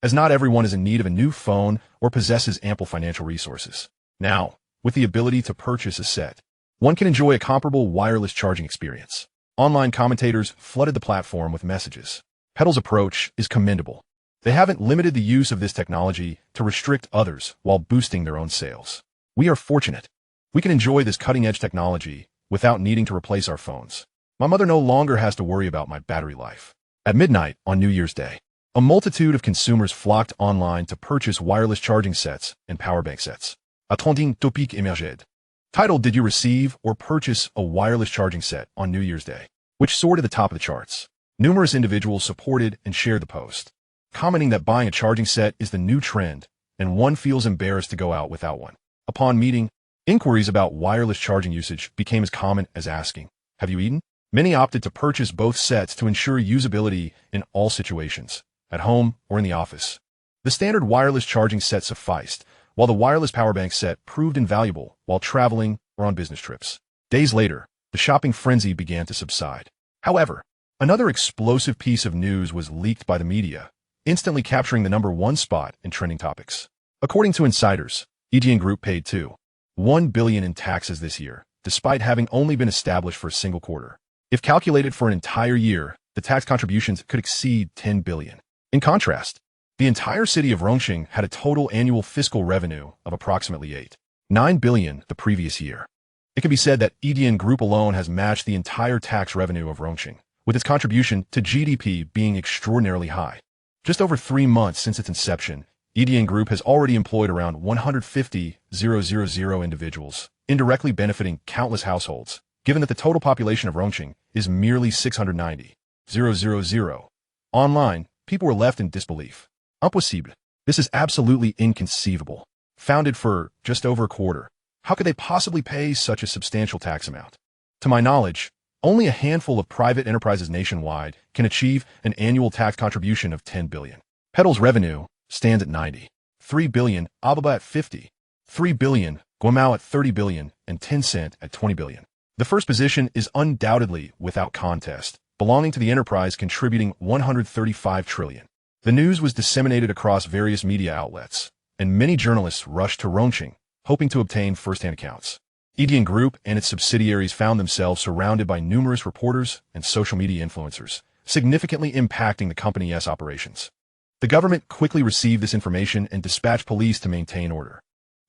S1: as not everyone is in need of a new phone or possesses ample financial resources. Now, with the ability to purchase a set, one can enjoy a comparable wireless charging experience. Online commentators flooded the platform with messages. Pedal's approach is commendable. They haven't limited the use of this technology to restrict others while boosting their own sales. We are fortunate. We can enjoy this cutting-edge technology without needing to replace our phones. My mother no longer has to worry about my battery life. At midnight on New Year's Day, a multitude of consumers flocked online to purchase wireless charging sets and power bank sets. A trending topic émerged. Titled, "Did you receive or purchase a wireless charging set on New Year's Day?" which soared to the top of the charts. Numerous individuals supported and shared the post, commenting that buying a charging set is the new trend, and one feels embarrassed to go out without one. Upon meeting, inquiries about wireless charging usage became as common as asking, "Have you eaten?" Many opted to purchase both sets to ensure usability in all situations, at home or in the office. The standard wireless charging set sufficed, while the wireless power bank set proved invaluable while traveling or on business trips. Days later, the shopping frenzy began to subside. However, another explosive piece of news was leaked by the media, instantly capturing the #1 spot in trending topics. According to insiders, EDN Group paid $2.1 billion in taxes this year, despite having only been established for a single quarter. If calculated for an entire year, the tax contributions could exceed $10 billion. In contrast, the entire city of Rongqing had a total annual fiscal revenue of approximately $8.9 billion the previous year. It can be said that EDN Group alone has matched the entire tax revenue of Rongqing, with its contribution to GDP being extraordinarily high. Just over 3 months since its inception, EDN Group has already employed around 150,000 individuals, indirectly benefiting countless households, given that the total population of Rongqing is merely 690,000. Online, people were left in disbelief. Impossible. This is absolutely inconceivable. Founded for just over a quarter, how could they possibly pay such a substantial tax amount? To my knowledge, only a handful of private enterprises nationwide can achieve an annual tax contribution of $10 billion. Pedal's revenue stands at $93 billion, Alibaba at $53 billion, Guomao at $30 billion, and Tencent at $20 billion. The first position is undoubtedly without contest, belonging to the enterprise contributing $135 trillion. The news was disseminated across various media outlets, and many journalists rushed to Rongqing, hoping to obtain first-hand accounts. EDN Group and its subsidiaries found themselves surrounded by numerous reporters and social media influencers, significantly impacting the company's operations. The government quickly received this information and dispatched police to maintain order.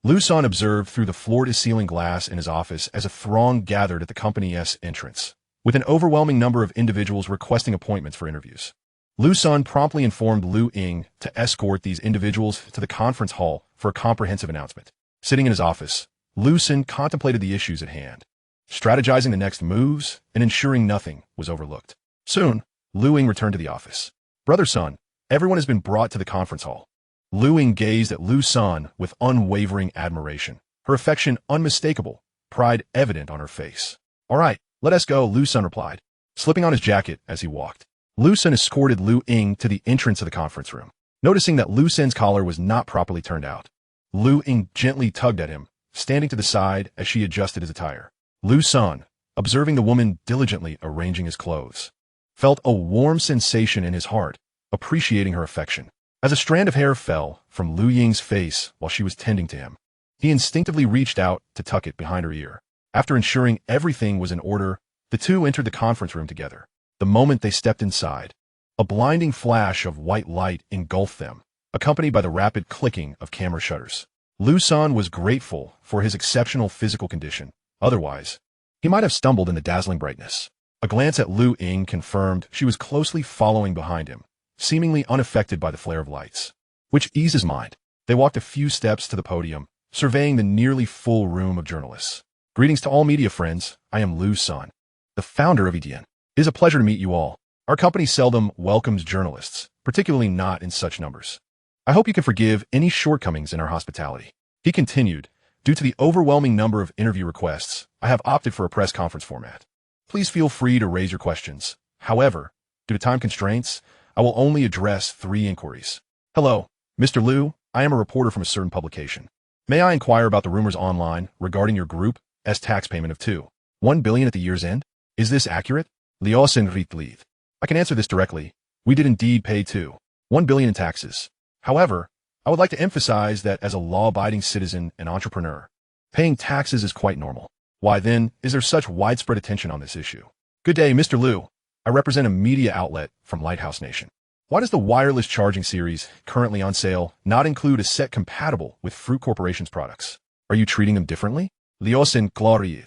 S1: Liu Sen observed through the floor-to-ceiling glass in his office as a throng gathered at the company's entrance, with an overwhelming number of individuals requesting appointments for interviews. Liu Sen promptly informed Liu Ying to escort these individuals to the conference hall for a comprehensive announcement. Sitting in his office, Liu Sen contemplated the issues at hand, strategizing the next moves and ensuring nothing was overlooked. Soon, Liu Ying returned to the office. "Brother Sun, everyone has been brought to the conference hall." Liu Ying gazed at Liu Sen with unwavering admiration, her affection unmistakable, pride evident on her face. "All right, let us go," Liu Sen replied, slipping on his jacket as he walked. Liu Sen escorted Liu Ying to the entrance of the conference room. Noticing that Liu Sen's collar was not properly turned out, Liu Ying gently tugged at him, standing to the side as she adjusted his attire. Liu Sen, observing the woman diligently arranging his clothes, felt a warm sensation in his heart, appreciating her affection. As a strand of hair fell from Liu Ying's face while she was tending to him, he instinctively reached out to tuck it behind her ear. After ensuring everything was in order, the two entered the conference room together. The moment they stepped inside, A blinding flash of white light engulfed them, accompanied by the rapid clicking of camera shutters. Liu Sen was grateful for his exceptional physical condition. Otherwise, he might have stumbled in the dazzling brightness. A glance at Liu Ying confirmed she was closely following behind him, seemingly unaffected by the flare of lights, which eased his mind. They walked a few steps to the podium, surveying the nearly full room of journalists. Greetings to all media friends. I am Liu Sen, the founder of EDN. It is a pleasure to meet you all. Our company seldom welcomes journalists, particularly not in such numbers. I hope you can forgive any shortcomings in our hospitality. He continued, due to the overwhelming number of interview requests, I have opted for a press conference format. Please feel free to raise your questions. However, due to time constraints, I will only address 3 inquiries. Hello, Mr. Liu. I am a reporter from a certain publication. May I inquire about the rumors online regarding your group's tax payment of 2.1 billion at the year's end? Is this accurate? Liu Sen replied. I can answer this directly. We did indeed pay 2.1 billion in taxes. However, I would like to emphasize that as a law-abiding citizen and entrepreneur, paying taxes is quite normal. Why then is there such widespread attention on this issue? Good day, Mr. Liu. I represent a media outlet from Lighthouse Nation. Why does the wireless charging series currently on sale not include a set compatible with Fruit Corporation's products? Are you treating them differently? Liu Sen clarified.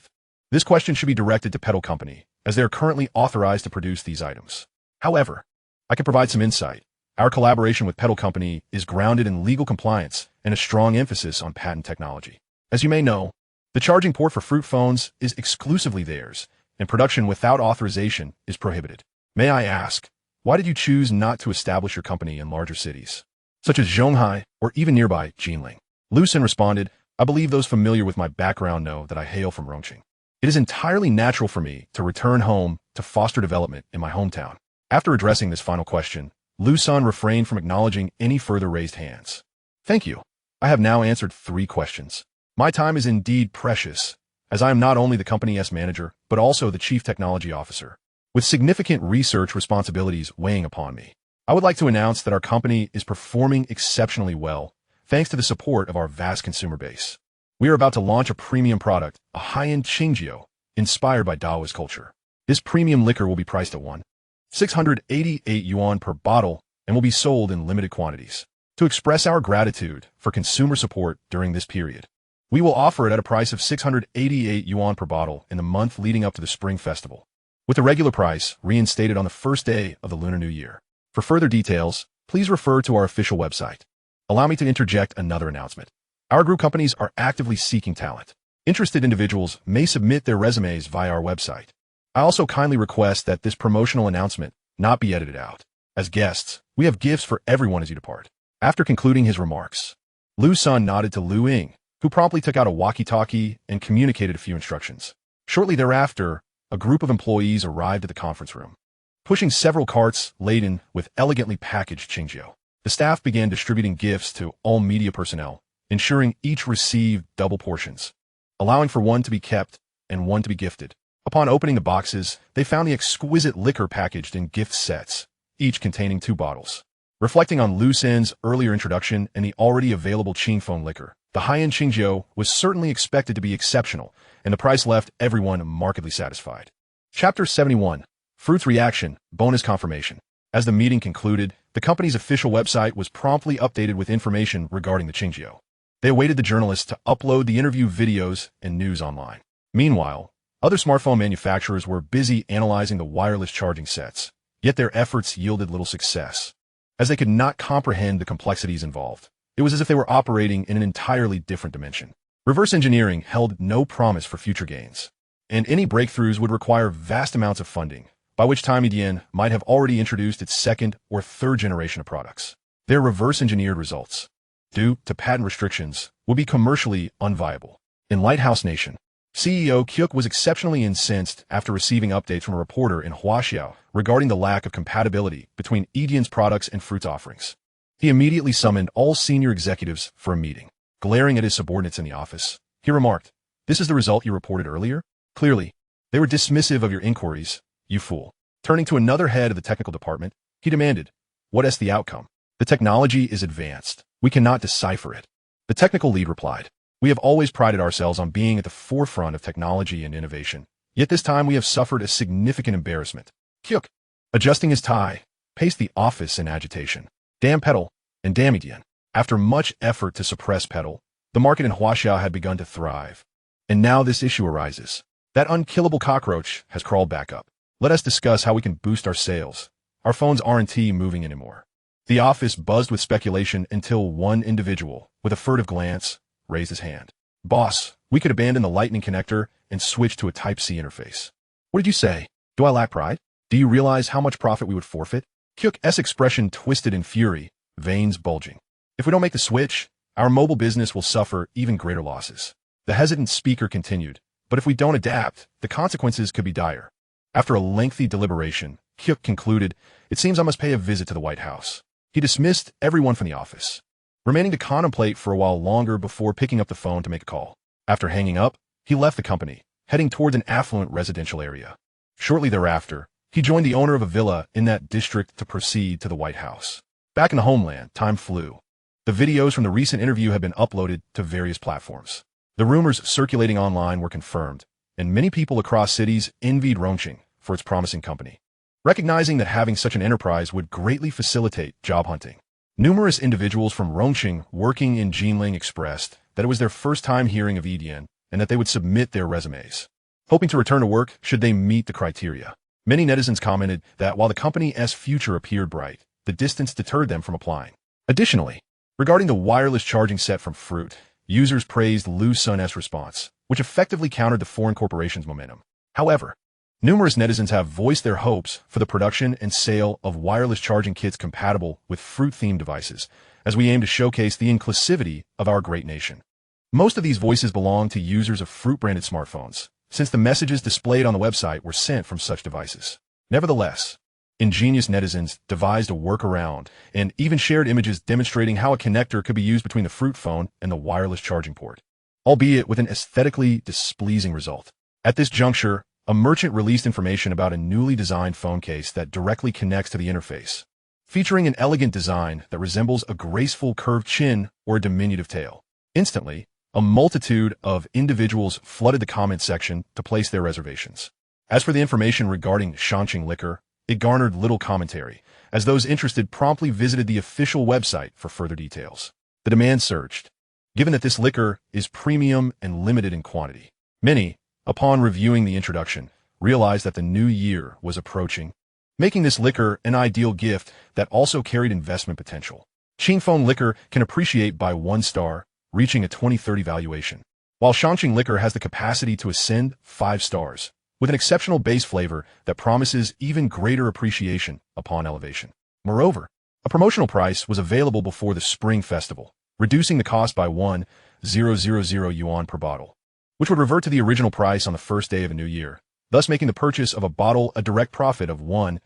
S1: This question should be directed to Petal Company, as they are currently authorized to produce these items. However, I can provide some insight. Our collaboration with Petal Company is grounded in legal compliance and a strong emphasis on patent technology. As you may know, the charging port for Fruit phones is exclusively theirs, and production without authorization is prohibited. May I ask, why did you choose not to establish your company in larger cities, such as Zhonghai or even nearby Jinling? Liu Sen responded, I believe those familiar with my background know that I hail from Rongqing. It is entirely natural for me to return home to foster development in my hometown. After addressing this final question, Liu Sen refrained from acknowledging any further raised hands. Thank you. I have now answered 3 questions. My time is indeed precious, as I am not only the company's manager, but also the chief technology officer, with significant research responsibilities weighing upon me. I would like to announce that our company is performing exceptionally well, thanks to the support of our vast consumer base. We are about to launch a premium product, a high-end Qingjiu, inspired by Taoist culture. This premium liquor will be priced at 688 yuan per bottle and will be sold in limited quantities. To express our gratitude for consumer support during this period, we will offer it at a price of 688 yuan per bottle in the month leading up to the Spring Festival, with the regular price reinstated on the first day of the Lunar New Year. For further details, please refer to our official website. Allow me to interject another announcement. Our group companies are actively seeking talent. Interested individuals may submit their resumes via our website. I also kindly request that this promotional announcement not be edited out. As guests, we have gifts for everyone as you depart. After concluding his remarks, Liu Sen nodded to Liu Ying, who promptly took out a walkie-talkie and communicated a few instructions. Shortly thereafter, a group of employees arrived at the conference room, pushing several carts laden with elegantly packaged Qingjiu. The staff began distributing gifts to all media personnel, ensuring each received double portions, allowing for one to be kept and one to be gifted. Upon opening the boxes, they found the exquisite liquor packaged in gift sets, each containing 2 bottles. Reflecting on Liu Sen's earlier introduction and the already available Qingfeng liquor, the high-end Qingjiu was certainly expected to be exceptional, and the price left everyone markedly satisfied. Chapter 71. Fruit's Reaction, Bonus Confirmation. As the meeting concluded, the company's official website was promptly updated with information regarding the Qingjiu. They awaited the journalists to upload the interview videos and news online. Meanwhile, other smartphone manufacturers were busy analyzing the wireless charging sets, yet their efforts yielded little success, as they could not comprehend the complexities involved. It was as if they were operating in an entirely different dimension. Reverse engineering held no promise for future gains, and any breakthroughs would require vast amounts of funding, by which time EDN might have already introduced its 2nd or 3rd generation of products. Their reverse-engineered results, due to patent restrictions, would be commercially unviable. In Lighthouse Nation, CEO Kyuk was exceptionally incensed after receiving updates from a reporter in Huaxiao regarding the lack of compatibility between EDN's products and Fruit's offerings. He immediately summoned all senior executives for a meeting. Glaring at his subordinates in the office, he remarked, "This is the result you reported earlier? Clearly, they were dismissive of your inquiries, you fool." Turning to another head of the technical department, he demanded, "What is the outcome? The technology is advanced. We cannot decipher it." The technical lead replied, "We have always prided ourselves on being at the forefront of technology and innovation, yet this time we have suffered a significant embarrassment." Kyuk, adjusting his tie, paced the office in agitation. Damn Petal and damn Edian. After much effort to suppress Petal, the market in Huaxia had begun to thrive. And now this issue arises. That unkillable cockroach has crawled back up. Let us discuss how we can boost our sales. Our phones aren't moving anymore. The office buzzed with speculation until one individual, with a furtive glance, raised his hand. Boss, we could abandon the lightning connector and switch to a Type-C interface. What did you say? Do I lack pride? Do you realize how much profit we would forfeit? Kyuk's expression twisted in fury, veins bulging. If we don't make the switch, our mobile business will suffer even greater losses. The hesitant speaker continued, but if we don't adapt, the consequences could be dire. After a lengthy deliberation, Kyuk concluded, it seems I must pay a visit to the White House. He dismissed everyone from the office, remaining to contemplate for a while longer before picking up the phone to make a call. After hanging up, he left the company, heading towards an affluent residential area. Shortly thereafter, he joined the owner of a villa in that district to proceed to the White House. Back in the homeland, time flew. The videos from the recent interview had been uploaded to various platforms. The rumors circulating online were confirmed, and many people across cities envied Rongqing for its promising company. Recognizing that having such an enterprise would greatly facilitate job hunting, numerous individuals from Rongqing working in Jinling expressed that it was their first time hearing of Edian and that they would submit their resumes, hoping to return to work should they meet the criteria. Many netizens commented that while the company's future appeared bright, the distance deterred them from applying. Additionally, regarding the wireless charging set from Fruit, users praised Liu Sen's response, which effectively countered the foreign corporation's momentum. However, numerous netizens have voiced their hopes for the production and sale of wireless charging kits compatible with Fruit-themed devices, as we aim to showcase the inclusivity of our great nation. Most of these voices belong to users of Fruit-branded smartphones, since the messages displayed on the website were sent from such devices. Nevertheless, ingenious netizens devised a workaround and even shared images demonstrating how a connector could be used between the Fruit phone and the wireless charging port, albeit with an aesthetically displeasing result. At this juncture, a merchant released information about a newly designed phone case that directly connects to the interface, featuring an elegant design that resembles a graceful curved chin or a diminutive tail. Instantly, a multitude of individuals flooded the comment section to place their reservations. As for the information regarding Shanqing liquor, it garnered little commentary, as those interested promptly visited the official website for further details. The demand surged, given that this liquor is premium and limited in quantity. Many, upon reviewing the introduction, realized that the new year was approaching, making this liquor an ideal gift that also carried investment potential. Qingfeng liquor can appreciate by 1 star, reaching a 2030 valuation, while Shanqing liquor has the capacity to ascend 5 stars, with an exceptional base flavor that promises even greater appreciation upon elevation. Moreover, a promotional price was available before the Spring Festival, reducing the cost by 1,000 yuan per bottle, which would revert to the original price on the first day of a new year, thus making the purchase of a bottle a direct profit of 1,000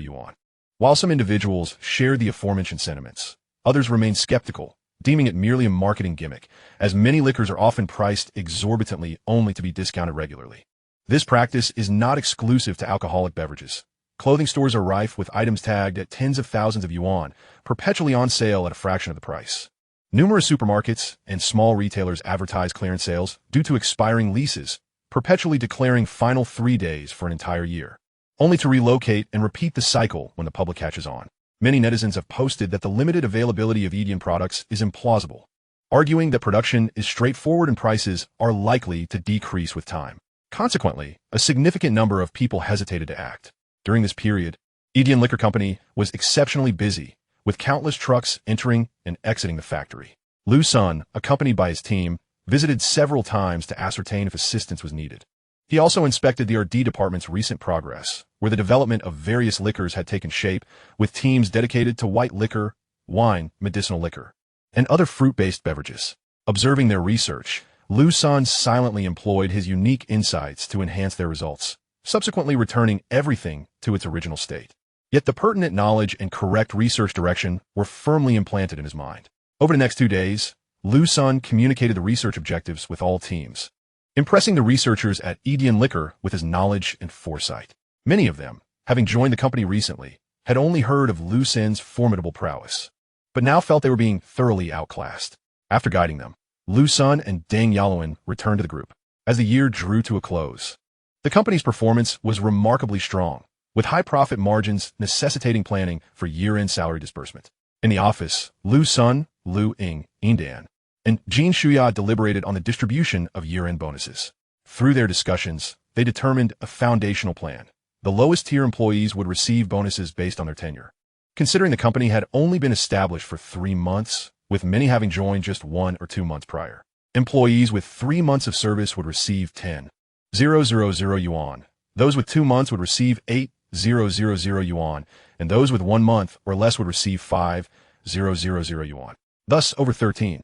S1: yuan. While some individuals shared the aforementioned sentiments, others remained skeptical, deeming it merely a marketing gimmick, as many liquors are often priced exorbitantly only to be discounted regularly. This practice is not exclusive to alcoholic beverages. Clothing stores are rife with items tagged at tens of thousands of yuan, perpetually on sale at a fraction of the price. Numerous supermarkets and small retailers advertise clearance sales due to expiring leases, perpetually declaring final 3 days for an entire year, only to relocate and repeat the cycle when the public catches on. Many netizens have posted that the limited availability of Edian products is implausible, arguing that production is straightforward and prices are likely to decrease with time. Consequently, a significant number of people hesitated to act. During this period, Edian Liquor Company was exceptionally busy, with countless trucks entering and exiting the factory. Liu Sen, accompanied by his team, visited several times to ascertain if assistance was needed. He also inspected the R&D department's recent progress, where the development of various liquors had taken shape, with teams dedicated to white liquor, wine, medicinal liquor, and other fruit-based beverages. Observing their research, Liu Sen silently employed his unique insights to enhance their results, subsequently returning everything to its original state. Yet the pertinent knowledge and correct research direction were firmly implanted in his mind. Over the next 2 days, Liu Sen communicated the research objectives with all teams, impressing the researchers at Edian Liquor with his knowledge and foresight. Many of them, having joined the company recently, had only heard of Liu Sen's formidable prowess, but now felt they were being thoroughly outclassed. After guiding them, Liu Sen and Deng Yaluan returned to the group. As the year drew to a close, the company's performance was remarkably strong, with high profit margins necessitating planning for year-end salary disbursement. In the office, Liu Sen, Liu Dan, and Jin Shuya deliberated on the distribution of year-end bonuses. Through their discussions, they determined a foundational plan. The lowest-tier employees would receive bonuses based on their tenure. Considering the company had only been established for 3 months, with many having joined just 1 or 2 months prior, employees with 3 months of service would receive 10,000 yuan. Those with 2 months would receive 8,000 yuan, and those with 1 month or less would receive 5,000 yuan. Thus, over 13,000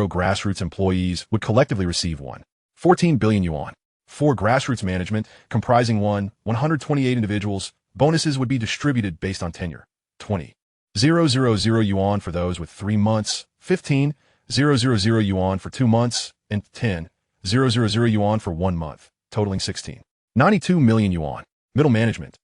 S1: grassroots employees would collectively receive 14 billion yuan. For grassroots management, comprising 128 individuals, bonuses would be distributed based on tenure. 20,000 yuan for those with 3 months, 15,000 yuan for 2 months, and 10,000 yuan for 1 month, totaling 16.92 million yuan. Middle management,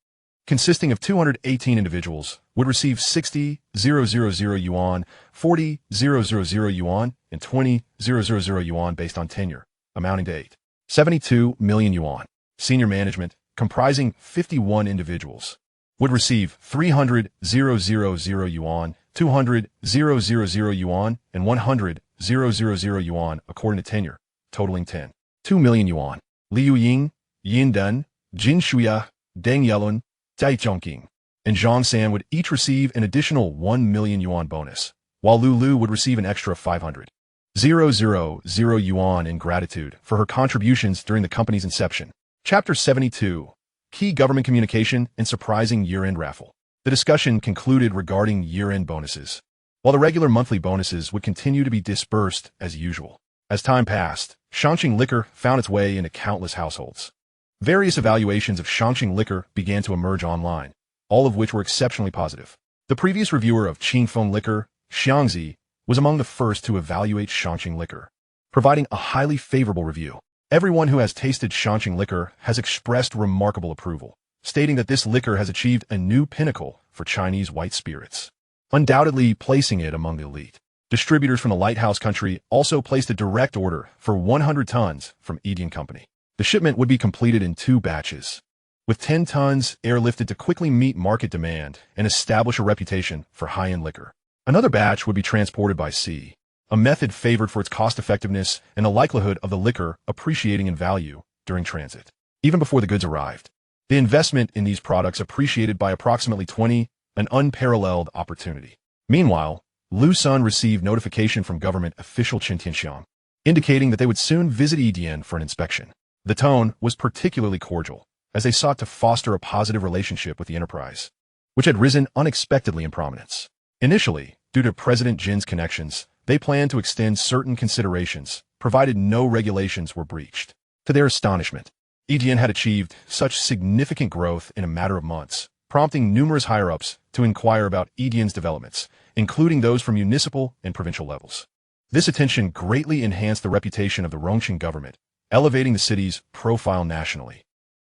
S1: consisting of 218 individuals, would receive 60,000 yuan, 40,000 yuan, and 20,000 yuan based on tenure, amounting to 8.72 million yuan. Senior management, comprising 51 individuals, would receive 300,000 yuan, 200,000 yuan, and 100,000 yuan according to tenure, totaling 10.2 million yuan. Liu Ying, Yin Dan, Jin Shuya, Deng Yelun, Dai Zhongqing, and Zhang San would each receive an additional 1 million yuan bonus, while Lu would receive an extra 500,000 yuan in gratitude for her contributions during the company's inception. Chapter 72. Key Government Communication and Surprising Year-End Raffle. The discussion concluded regarding year-end bonuses, while the regular monthly bonuses would continue to be disbursed as usual. As time passed, Shangqing liquor found its way into countless households. Various evaluations of Shangqing liquor began to emerge online, all of which were exceptionally positive. The previous reviewer of Qingfeng liquor, Xiangzi, was among the first to evaluate Shangqing liquor, providing a highly favorable review. Everyone who has tasted Shangqing liquor has expressed remarkable approval, stating that this liquor has achieved a new pinnacle for Chinese white spirits, undoubtedly placing it among the elite. Distributors from the Lighthouse country also placed a direct order for 100 tons from Edian Company. The shipment would be completed in 2 batches, with 10 tons airlifted to quickly meet market demand and establish a reputation for high-end liquor. Another batch would be transported by sea, a method favored for its cost-effectiveness and the likelihood of the liquor appreciating in value during transit. Even before the goods arrived, the investment in these products appreciated by approximately 20, an unparalleled opportunity. Meanwhile, Liu Sen received notification from government official Qin Tianxiang, indicating that they would soon visit Edian for an inspection. The tone was particularly cordial, as they sought to foster a positive relationship with the enterprise, which had risen unexpectedly in prominence. Initially, due to President Jin's connections, they planned to extend certain considerations, provided no regulations were breached. To their astonishment, Edian had achieved such significant growth in a matter of months, prompting numerous higher-ups to inquire about Edian's developments, including those from municipal and provincial levels. This attention greatly enhanced the reputation of the Rongqing government, elevating the city's profile nationally,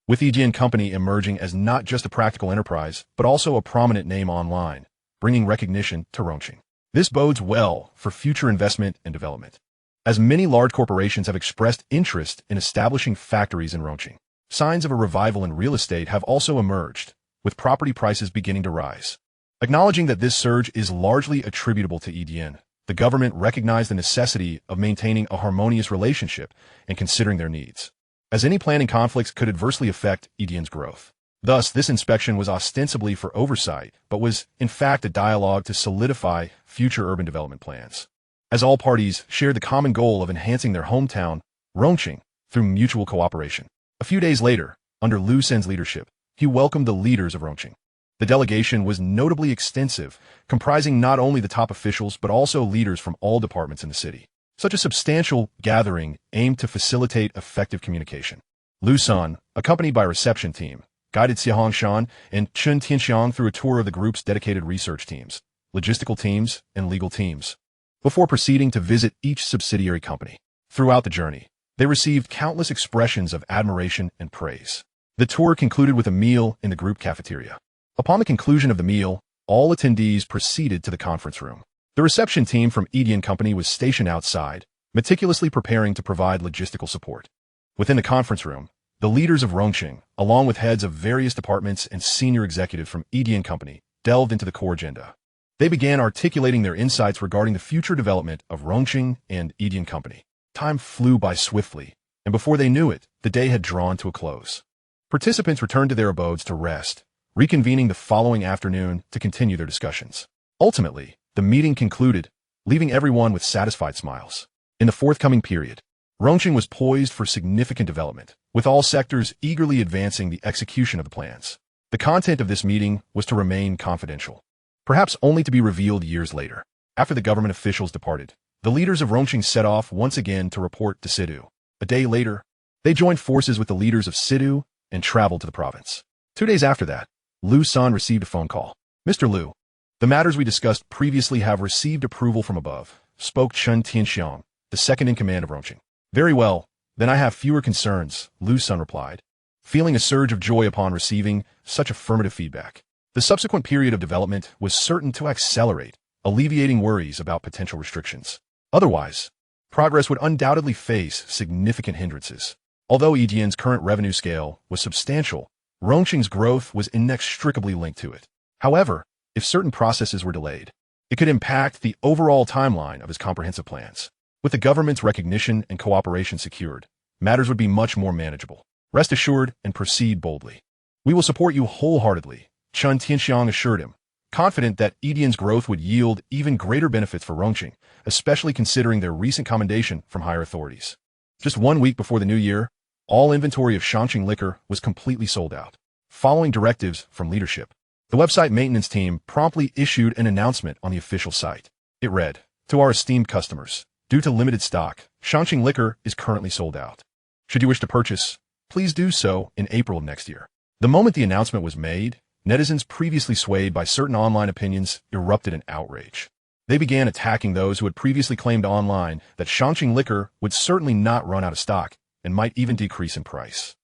S1: with Edian Company emerging as not just a practical enterprise, but also a prominent name online, bringing recognition to Rongqing. This bodes well for future investment and development, as many large corporations have expressed interest in establishing factories in Rongqing. Signs of a revival in real estate have also emerged, with property prices beginning to rise. Acknowledging that this surge is largely attributable to Edian, the government recognized the necessity of maintaining a harmonious relationship and considering their needs, as any planning conflicts could adversely affect Edian's growth. Thus, this inspection was ostensibly for oversight, but was, in fact, a dialogue to solidify future urban development plans, as all parties shared the common goal of enhancing their hometown, Rongqing, through mutual cooperation. A few days later, under Liu Sen's leadership, he welcomed the leaders of Rongqing. The delegation was notably extensive, comprising not only the top officials but also leaders from all departments in the city. Such a substantial gathering aimed to facilitate effective communication. Liu Sen, accompanied by a reception team, guided Xiahong Shan and Qin Tianxiang through a tour of the group's dedicated research teams, logistical teams, and legal teams, before proceeding to visit each subsidiary company. Throughout the journey, they received countless expressions of admiration and praise. The tour concluded with a meal in the group cafeteria. Upon the conclusion of the meal, all attendees proceeded to the conference room. The reception team from Edian Company was stationed outside, meticulously preparing to provide logistical support. Within the conference room, The leaders of Rongqing, along with heads of various departments and senior executives from Edian Company, delved into the core agenda. They began articulating their insights regarding the future development of Rongqing and Edian Company. Time flew by swiftly, and before they knew it, the day had drawn to a close. Participants returned to their abodes to rest, reconvening the following afternoon to continue their discussions. Ultimately, the meeting concluded, leaving everyone with satisfied smiles. In the forthcoming period, Rongqing was poised for significant development, with all sectors eagerly advancing the execution of the plans. The content of this meeting was to remain confidential, perhaps only to be revealed years later. After the government officials departed, the leaders of Rongqing set off once again to report to Sidu. A day later, they joined forces with the leaders of Sidu and traveled to the province. 2 days after that, Liu Sen received a phone call. "Mr. Liu, the matters we discussed previously have received approval from above," spoke Chen Tianxiang, the second in command of Rongqing. "Very well, then I have fewer concerns," Liu Sen replied, feeling a surge of joy upon receiving such affirmative feedback. The subsequent period of development was certain to accelerate, alleviating worries about potential restrictions. Otherwise, progress would undoubtedly face significant hindrances. Although Edian's current revenue scale was substantial, Rongqing's growth was inextricably linked to it. However, if certain processes were delayed, it could impact the overall timeline of his comprehensive plans. With the government's recognition and cooperation secured, matters would be much more manageable. Rest assured and proceed boldly. "We will support you wholeheartedly," Chen Tianxiang assured him, confident that Edian's growth would yield even greater benefits for Rongqing, especially considering their recent commendation from higher authorities. Just 1 week before the new year, all inventory of Chongqing liquor was completely sold out. Following directives from leadership, the website maintenance team promptly issued an announcement on the official site. It read, "To our esteemed customers, due to limited stock, Chongqing liquor is currently sold out. Should you wish to purchase, please do so in April of next year." The moment the announcement was made, netizens previously swayed by certain online opinions erupted in outrage. They began attacking those who had previously claimed online that Chongqing liquor would certainly not run out of stock and might even decrease in price.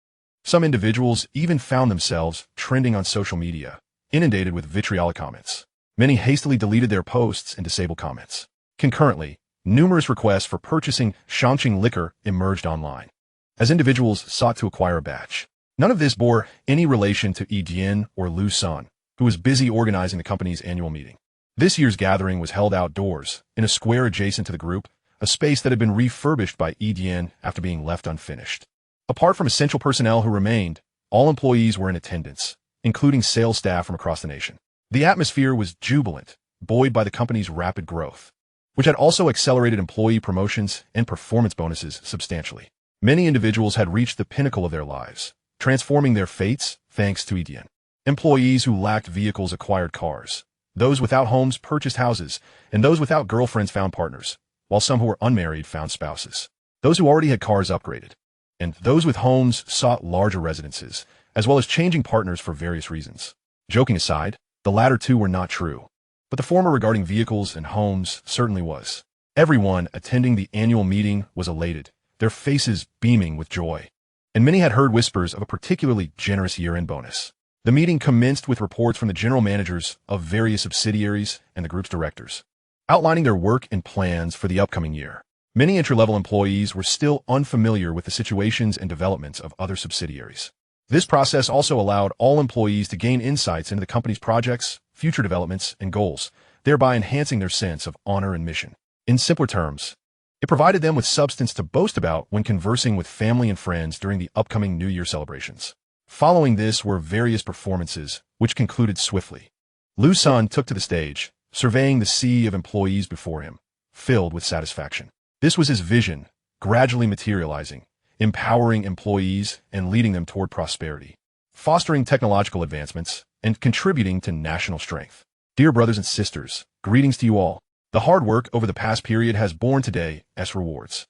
S1: Some individuals even found themselves trending on social media, inundated with vitriolic comments. Many hastily deleted their posts and disabled comments. Concurrently, numerous requests for purchasing Chongqing liquor emerged online, as individuals sought to acquire a batch. None of this bore any relation to Edian or Liu Sen, who was busy organizing the company's annual meeting. This year's gathering was held outdoors, in a square adjacent to the group, a space that had been refurbished by Edian after being left unfinished. Apart from essential personnel who remained, all employees were in attendance, including sales staff from across the nation. The atmosphere was jubilant, buoyed by the company's rapid growth, which had also accelerated employee promotions and performance bonuses substantially. Many individuals had reached the pinnacle of their lives, transforming their fates thanks to Edian. Employees who lacked vehicles acquired cars, those without homes purchased houses, and those without girlfriends found partners, while some who were unmarried found spouses. Those who already had cars upgraded, and those with homes sought larger residences, as well as changing partners for various reasons. Joking aside, the latter two were not true, but the former regarding vehicles and homes certainly was. Everyone attending the annual meeting was elated, their faces beaming with joy, and many had heard whispers of a particularly generous year-end bonus. The meeting commenced with reports from the general managers of various subsidiaries and the group's directors, outlining their work and plans for the upcoming year. Many entry-level employees were still unfamiliar with the situations and developments of other subsidiaries. This process also allowed all employees to gain insights into the company's projects, future developments, and goals, thereby enhancing their sense of honor and mission. In simpler terms, it provided them with substance to boast about when conversing with family and friends during the upcoming New Year celebrations. Following this were various performances, which concluded swiftly. Liu Sen took to the stage, surveying the sea of employees before him, filled with satisfaction. This was his vision, gradually materializing, empowering employees and leading them toward prosperity, fostering technological advancements, and contributing to national strength. Dear brothers and sisters, greetings to you all. The hard work over the past period has borne today as rewards.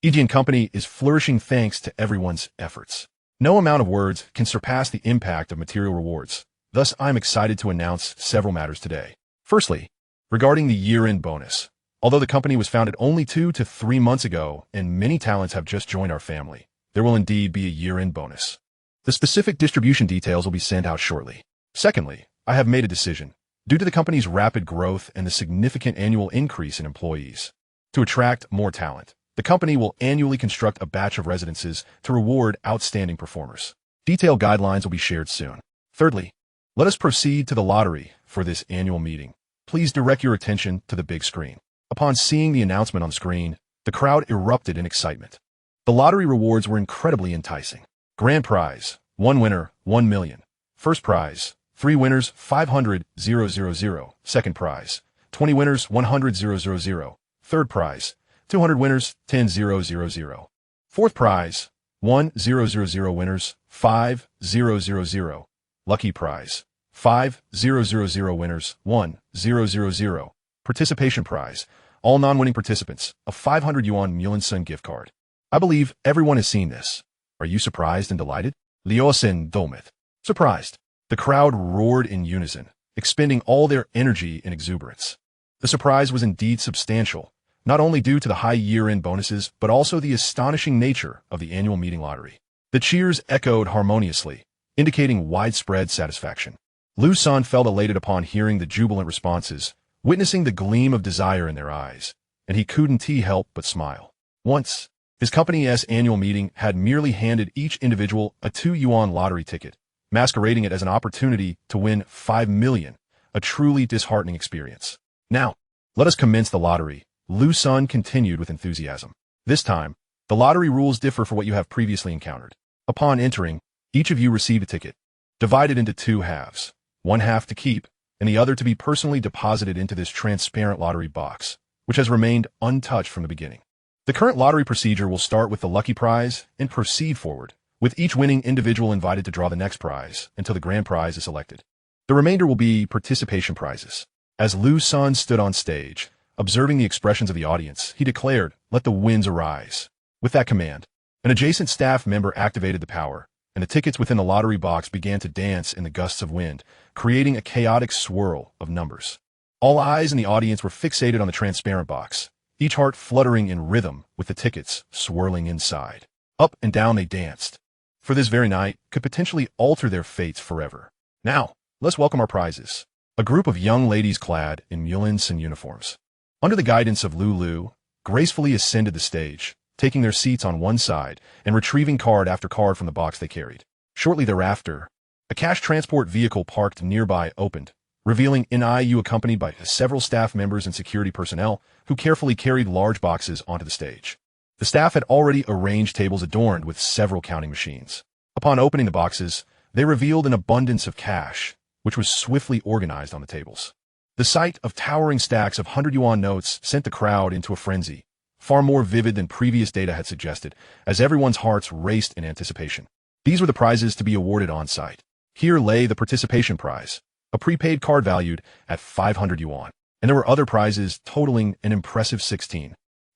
S1: Edian Company is flourishing thanks to everyone's efforts. No amount of words can surpass the impact of material rewards. Thus, I'm excited to announce several matters today. Firstly, regarding the year-end bonus. Although the company was founded only 2 to 3 months ago and many talents have just joined our family, there will indeed be a year-end bonus. The specific distribution details will be sent out shortly. Secondly, I have made a decision, due to the company's rapid growth and the significant annual increase in employees, to attract more talent. The company will annually construct a batch of residences to reward outstanding performers. Detailed guidelines will be shared soon. Thirdly, let us proceed to the lottery for this annual meeting. Please direct your attention to the big screen. Upon seeing the announcement on the screen, the crowd erupted in excitement. The lottery rewards were incredibly enticing. Grand prize, 1 winner, 1 million. First prize, 3 winners, 500,000. Second prize, 20 winners, 100,000. Third prize, 200 winners, 10,000. Fourth prize, 1,000 winners, 5,000. Lucky prize, 5,000 winners, 1,000. Participation prize, all non-winning participants, a 500 yuan Liu Sen gift card. I believe everyone has seen this. Are you surprised and delighted? Liu Sen Domit. Surprised. The crowd roared in unison, expending all their energy and exuberance. The surprise was indeed substantial, not only due to the high year-end bonuses, but also the astonishing nature of the annual meeting lottery. The cheers echoed harmoniously, indicating widespread satisfaction. Liu Sen felt elated upon hearing the jubilant responses, witnessing the gleam of desire in their eyes, and he couldn't help but smile. Once, his company's annual meeting had merely handed each individual a 2 yuan lottery ticket, masquerading it as an opportunity to win 5 million, a truly disheartening experience. Now, let us commence the lottery, Liu Sen continued with enthusiasm. This time, the lottery rules differ for what you have previously encountered. Upon entering, each of you received a ticket, divided into 2 halves, one half to keep, and the other to be personally deposited into this transparent lottery box, which has remained untouched from the beginning. The current lottery procedure will start with the lucky prize and proceed forward, with each winning individual invited to draw the next prize until the grand prize is selected. The remainder will be participation prizes. As Liu Sen stood on stage, observing the expressions of the audience, he declared, "Let the winds arise." With that command, an adjacent staff member activated the power, and the tickets within the lottery box began to dance in the gusts of wind, creating a chaotic swirl of numbers. All eyes in the audience were fixated on the transparent box, each heart fluttering in rhythm with the tickets swirling inside. Up and down they danced, for this very night could potentially alter their fates forever. Now, let's welcome our prizes. A group of young ladies clad in Liu Sen uniforms, under the guidance of Lulu, gracefully ascended the stage, taking their seats on one side and retrieving card after card from the box they carried. Shortly thereafter, a cash transport vehicle parked nearby opened, revealing NIU accompanied by several staff members and security personnel who carefully carried large boxes onto the stage. The staff had already arranged tables adorned with several counting machines. Upon opening the boxes, they revealed an abundance of cash, which was swiftly organized on the tables. The sight of towering stacks of 100 yuan notes sent the crowd into a frenzy, far more vivid than previous data had suggested, as everyone's hearts raced in anticipation. These were the prizes to be awarded on-site. Here lay the participation prize, a prepaid card valued at 500 yuan, and there were other prizes totaling an impressive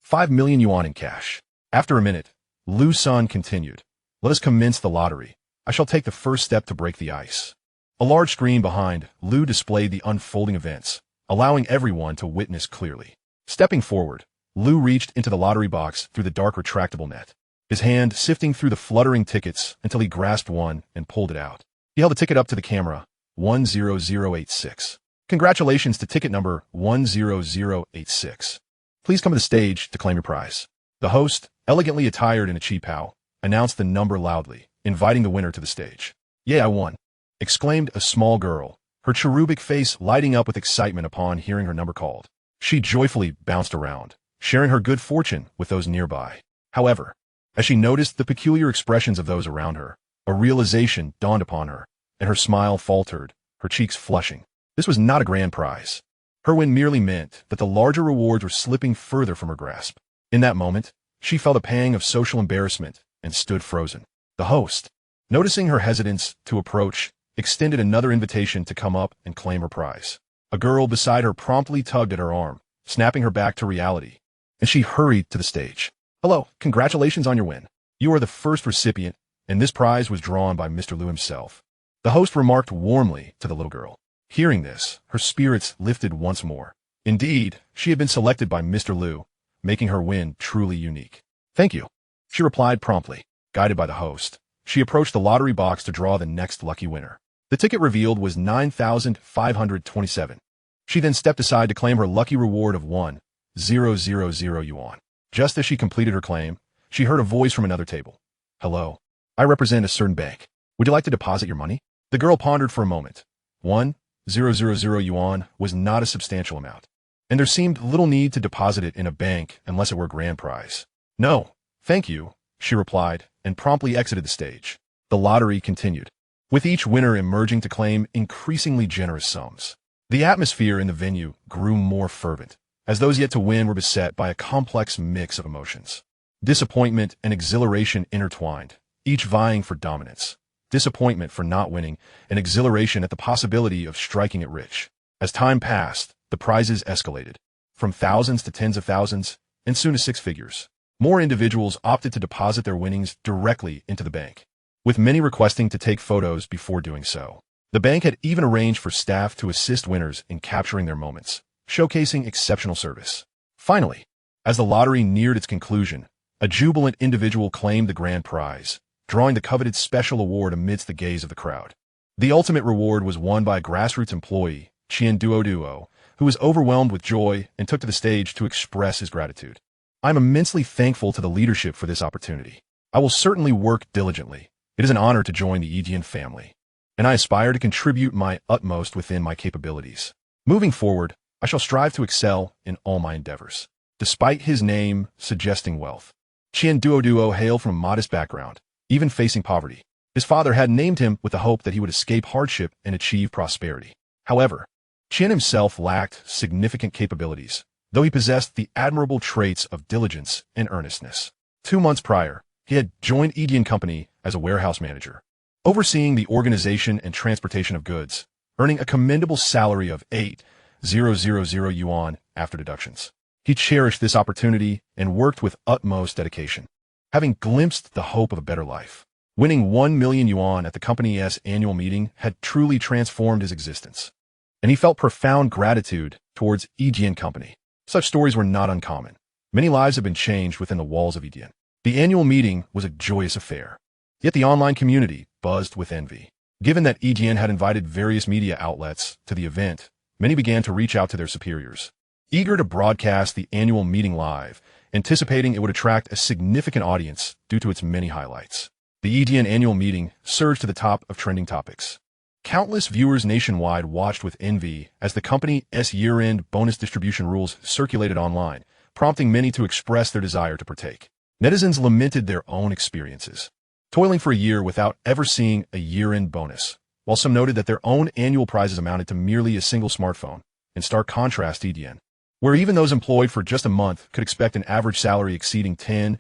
S1: 5 million yuan in cash. After a minute, Liu Sen continued, "Let us commence the lottery. I shall take the first step to break the ice." A large screen behind Liu displayed the unfolding events, allowing everyone to witness clearly. Stepping forward, Liu reached into the lottery box through the dark retractable net, his hand sifting through the fluttering tickets until he grasped one and pulled it out. He held the ticket up to the camera, 10086. "Congratulations to ticket number 10086. Please come to the stage to claim your prize." The host, elegantly attired in a qipao, announced the number loudly, inviting the winner to the stage. "Yeah, I won," exclaimed a small girl, her cherubic face lighting up with excitement upon hearing her number called. She joyfully bounced around, sharing her good fortune with those nearby. However, as she noticed the peculiar expressions of those around her, a realization dawned upon her, and her smile faltered, her cheeks flushing. This was not a grand prize. Her win merely meant that the larger rewards were slipping further from her grasp. In that moment, she felt a pang of social embarrassment and stood frozen. The host, noticing her hesitance to approach, extended another invitation to come up and claim her prize. A girl beside her promptly tugged at her arm, snapping her back to reality, and she hurried to the stage. "Hello, congratulations on your win. You are the first recipient, and this prize was drawn by Mr. Liu himself." The host remarked warmly to the little girl. Hearing this, her spirits lifted once more. Indeed, she had been selected by Mr. Liu, making her win truly unique. "Thank you," she replied promptly. Guided by the host, she approached the lottery box to draw the next lucky winner. The ticket revealed was 9,527. She then stepped aside to claim her lucky reward of 1,000 yuan. Just as she completed her claim, she heard a voice from another table. "Hello. I represent a certain bank. Would you like to deposit your money?" The girl pondered for a moment. 1,000 yuan was not a substantial amount, and there seemed little need to deposit it in a bank unless it were a grand prize. "No, thank you," she replied, and promptly exited the stage. The lottery continued, with each winner emerging to claim increasingly generous sums. The atmosphere in the venue grew more fervent, as those yet to win were beset by a complex mix of emotions. Disappointment and exhilaration intertwined, each vying for dominance. Disappointment for not winning, and exhilaration at the possibility of striking it rich. As time passed, the prizes escalated, from thousands to tens of thousands, and soon to six figures. More individuals opted to deposit their winnings directly into the bank, with many requesting to take photos before doing so. The bank had even arranged for staff to assist winners in capturing their moments, showcasing exceptional service. Finally, as the lottery neared its conclusion, a jubilant individual claimed the grand prize, drawing the coveted special award amidst the gaze of the crowd. The ultimate reward was won by a grassroots employee, Qian Duo, who was overwhelmed with joy and took to the stage to express his gratitude. "I'm immensely thankful to the leadership for this opportunity. I will certainly work diligently. It is an honor to join the Edian family, and I aspire to contribute my utmost within my capabilities. Moving forward, I shall strive to excel in all my endeavors." Despite his name suggesting wealth, Qian Duo hailed from a modest background, even facing poverty. His father had named him with the hope that he would escape hardship and achieve prosperity. However, Qian himself lacked significant capabilities, though he possessed the admirable traits of diligence and earnestness. 2 months prior, he had joined Edian Company as a warehouse manager, overseeing the organization and transportation of goods, earning a commendable salary of 8,000 yuan after deductions. He cherished this opportunity and worked with utmost dedication, having glimpsed the hope of a better life. Winning 1 million yuan at the company's annual meeting had truly transformed his existence, and he felt profound gratitude towards Edian Company. Such stories were not uncommon. Many lives have been changed within the walls of Edian. The annual meeting was a joyous affair, yet the online community buzzed with envy. Given that Edian had invited various media outlets to the event, many began to reach out to their superiors, eager to broadcast the annual meeting live, anticipating it would attract a significant audience due to its many highlights. The Edian annual meeting surged to the top of trending topics. Countless viewers nationwide watched with envy as the company's year-end bonus distribution rules circulated online, prompting many to express their desire to partake. Netizens lamented their own experiences, toiling for a year without ever seeing a year-end bonus, while some noted that their own annual prizes amounted to merely a single smartphone. In stark contrast, Edian, where even those employed for just a month could expect an average salary exceeding 10,000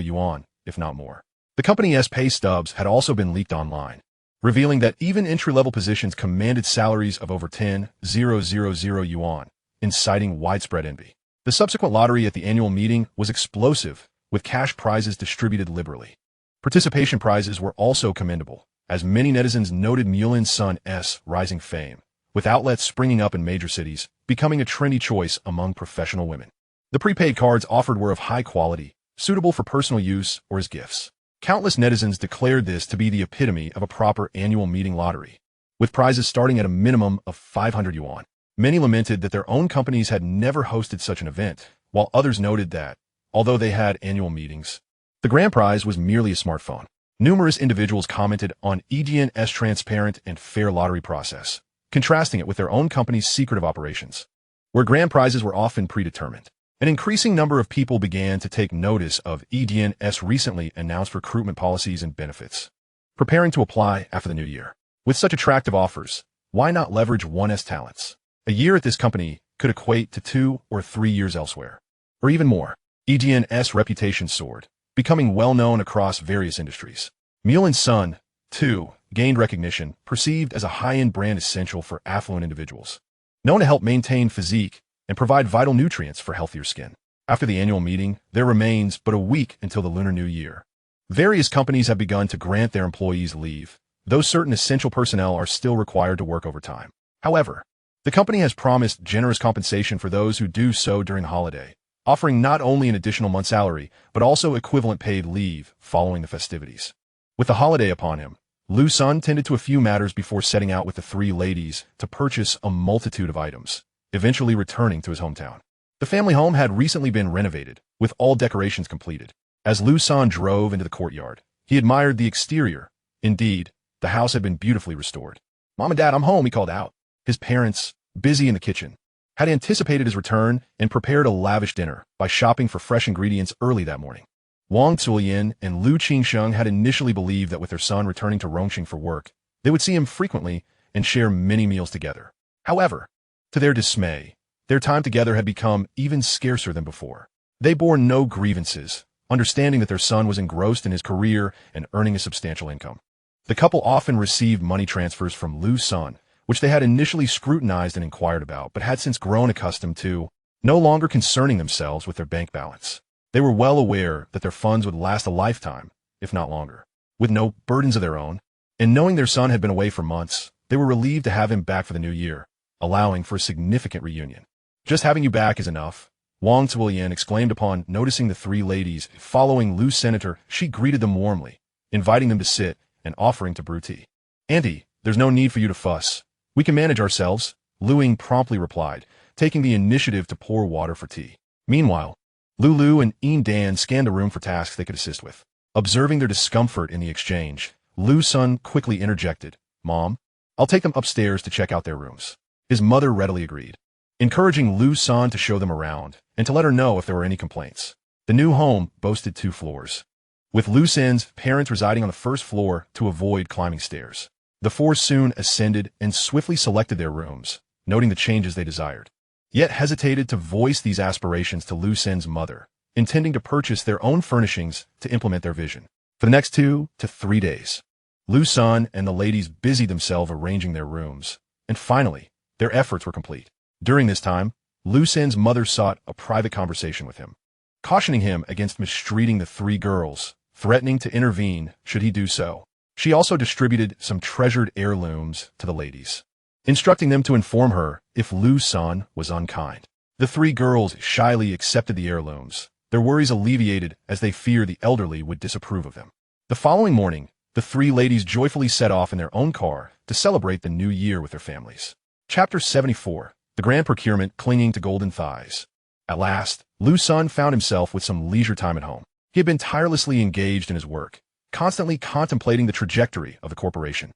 S1: yuan, if not more. The company's pay stubs had also been leaked online, revealing that even entry-level positions commanded salaries of over 10,000 yuan, inciting widespread envy. The subsequent lottery at the annual meeting was explosive, with cash prizes distributed liberally. Participation prizes were also commendable, as many netizens noted Liu Sen's rising fame, with outlets springing up in major cities, becoming a trendy choice among professional women. The prepaid cards offered were of high quality, suitable for personal use or as gifts. Countless netizens declared this to be the epitome of a proper annual meeting lottery, with prizes starting at a minimum of 500 yuan. Many lamented that their own companies had never hosted such an event, while others noted that, although they had annual meetings, the grand prize was merely a smartphone. Numerous individuals commented on Edian's transparent and fair lottery process, contrasting it with their own company's secretive operations, where grand prizes were often predetermined. An increasing number of people began to take notice of Edian's recently announced recruitment policies and benefits, preparing to apply after the new year. With such attractive offers, why not leverage one's talents? A year at this company could equate to 2 or 3 years elsewhere, or even more. Edian's reputation soared, becoming well-known across various industries. Liu Sen, too, gained recognition, perceived as a high-end brand essential for affluent individuals, known to help maintain physique and provide vital nutrients for healthier skin. After the annual meeting, there remains but a week until the Lunar New Year. Various companies have begun to grant their employees leave, though certain essential personnel are still required to work overtime. However, the company has promised generous compensation for those who do so during the holiday, offering not only an additional month's salary, but also equivalent paid leave following the festivities. With the holiday upon him, Liu Sen tended to a few matters before setting out with the 3 ladies to purchase a multitude of items, eventually returning to his hometown. The family home had recently been renovated, with all decorations completed. As Liu Sen drove into the courtyard, he admired the exterior. Indeed, the house had been beautifully restored. "Mom and Dad, I'm home," he called out. His parents, busy in the kitchen, had anticipated his return and prepared a lavish dinner by shopping for fresh ingredients early that morning. Wang Zuoyin and Lu Qingsheng had initially believed that with their son returning to Rongqing for work, they would see him frequently and share many meals together. However, to their dismay, their time together had become even scarcer than before. They bore no grievances, understanding that their son was engrossed in his career and earning a substantial income. The couple often received money transfers from Liu Sen, which they had initially scrutinized and inquired about, but had since grown accustomed to, no longer concerning themselves with their bank balance. They were well aware that their funds would last a lifetime, if not longer. With no burdens of their own, and knowing their son had been away for months, they were relieved to have him back for the new year, allowing for a significant reunion. "Just having you back is enough," Wang Zuoyin exclaimed upon noticing the three ladies following Liu Senator. She greeted them warmly, inviting them to sit and offering to brew tea. "Auntie, there's no need for you to fuss. We can manage ourselves," Liu Ying promptly replied, taking the initiative to pour water for tea. Meanwhile, Lulu and Yin Dan scanned the room for tasks they could assist with. Observing their discomfort in the exchange, Liu Sen quickly interjected, "Mom, I'll take them upstairs to check out their rooms." His mother readily agreed, encouraging Liu Sen to show them around and to let her know if there were any complaints. The new home boasted 2 floors, with Liu Sen's parents residing on the first floor to avoid climbing stairs. The 4 soon ascended and swiftly selected their rooms, noting the changes they desired, yet hesitated to voice these aspirations to Liu Sen's mother, intending to purchase their own furnishings to implement their vision. For the next 2 to 3 days, Liu Sen and the ladies busied themselves arranging their rooms, and finally, their efforts were complete. During this time, Liu Sen's mother sought a private conversation with him, cautioning him against mistreating the 3 girls, threatening to intervene should he do so. She also distributed some treasured heirlooms to the ladies, instructing them to inform her if Liu Sen was unkind. The 3 girls shyly accepted the heirlooms, their worries alleviated as they feared the elderly would disapprove of them. The following morning, the 3 ladies joyfully set off in their own car to celebrate the new year with their families. Chapter 74. The Grand Procurement Clinging to Golden Thighs. At last, Liu Sen found himself with some leisure time at home. He had been tirelessly engaged in his work, constantly contemplating the trajectory of the corporation.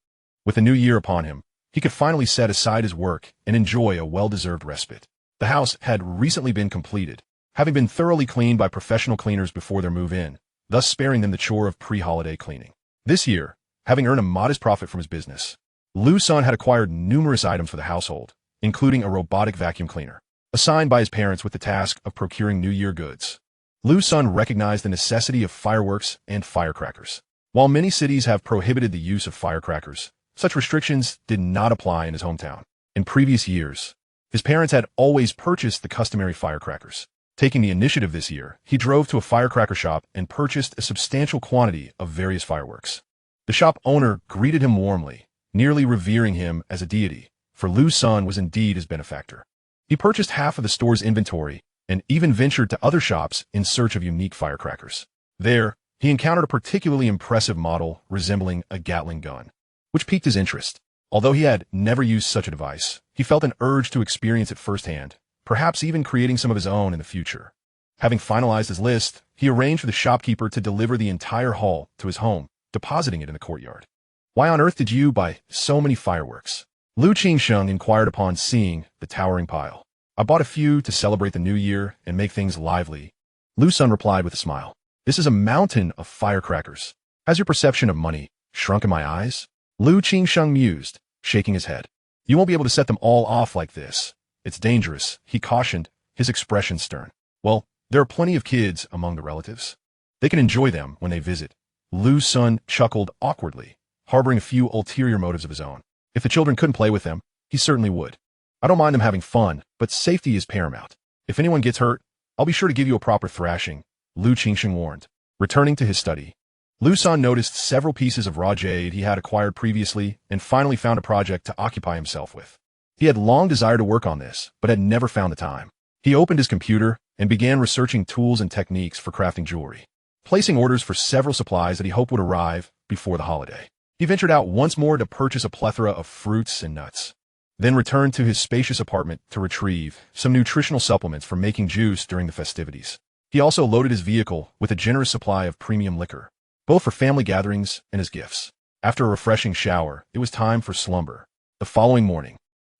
S1: With the new year upon him, he could finally set aside his work and enjoy a well-deserved respite. The house had recently been completed, having been thoroughly cleaned by professional cleaners before their move-in, thus sparing them the chore of pre-holiday cleaning. This year, having earned a modest profit from his business, Liu Sen had acquired numerous items for the household, including a robotic vacuum cleaner, assigned by his parents with the task of procuring New Year goods. Liu Sen recognized the necessity of fireworks and firecrackers. While many cities have prohibited the use of firecrackers, such restrictions did not apply in his hometown. In previous years, his parents had always purchased the customary firecrackers. Taking the initiative this year, he drove to a firecracker shop and purchased a substantial quantity of various fireworks. The shop owner greeted him warmly, nearly revering him as a deity, for Liu Sen was indeed his benefactor. He purchased half of the store's inventory and even ventured to other shops in search of unique firecrackers. There, he encountered a particularly impressive model resembling a Gatling gun, which piqued his interest. Although he had never used such a device, he felt an urge to experience it firsthand, perhaps even creating some of his own in the future. Having finalized his list, he arranged for the shopkeeper to deliver the entire haul to his home, depositing it in the courtyard. "Why on earth did you buy so many fireworks?" Lu Qingsheng inquired upon seeing the towering pile. "I bought a few to celebrate the new year and make things lively," Liu Sen replied with a smile. "This is a mountain of firecrackers. Has your perception of money shrunk in my eyes?" Lu Qingsheng mused, shaking his head. "You won't be able to set them all off like this. It's dangerous," he cautioned, his expression stern. "Well, there are plenty of kids among the relatives. They can enjoy them when they visit." Liu Sen chuckled awkwardly, harboring a few ulterior motives of his own. If the children couldn't play with them, he certainly would. "I don't mind them having fun, but safety is paramount. If anyone gets hurt, I'll be sure to give you a proper thrashing," Lu Qingsheng warned. Returning to his study, Liu Sen noticed several pieces of raw jade he had acquired previously and finally found a project to occupy himself with. He had long desired to work on this, but had never found the time. He opened his computer and began researching tools and techniques for crafting jewelry, placing orders for several supplies that he hoped would arrive before the holiday. He ventured out once more to purchase a plethora of fruits and nuts. then returned to his spacious apartment to retrieve some nutritional supplements for making juice during the festivities. He also loaded his vehicle with a generous supply of premium liquor, both for family gatherings and as gifts. After a refreshing shower, it was time for slumber. The following morning,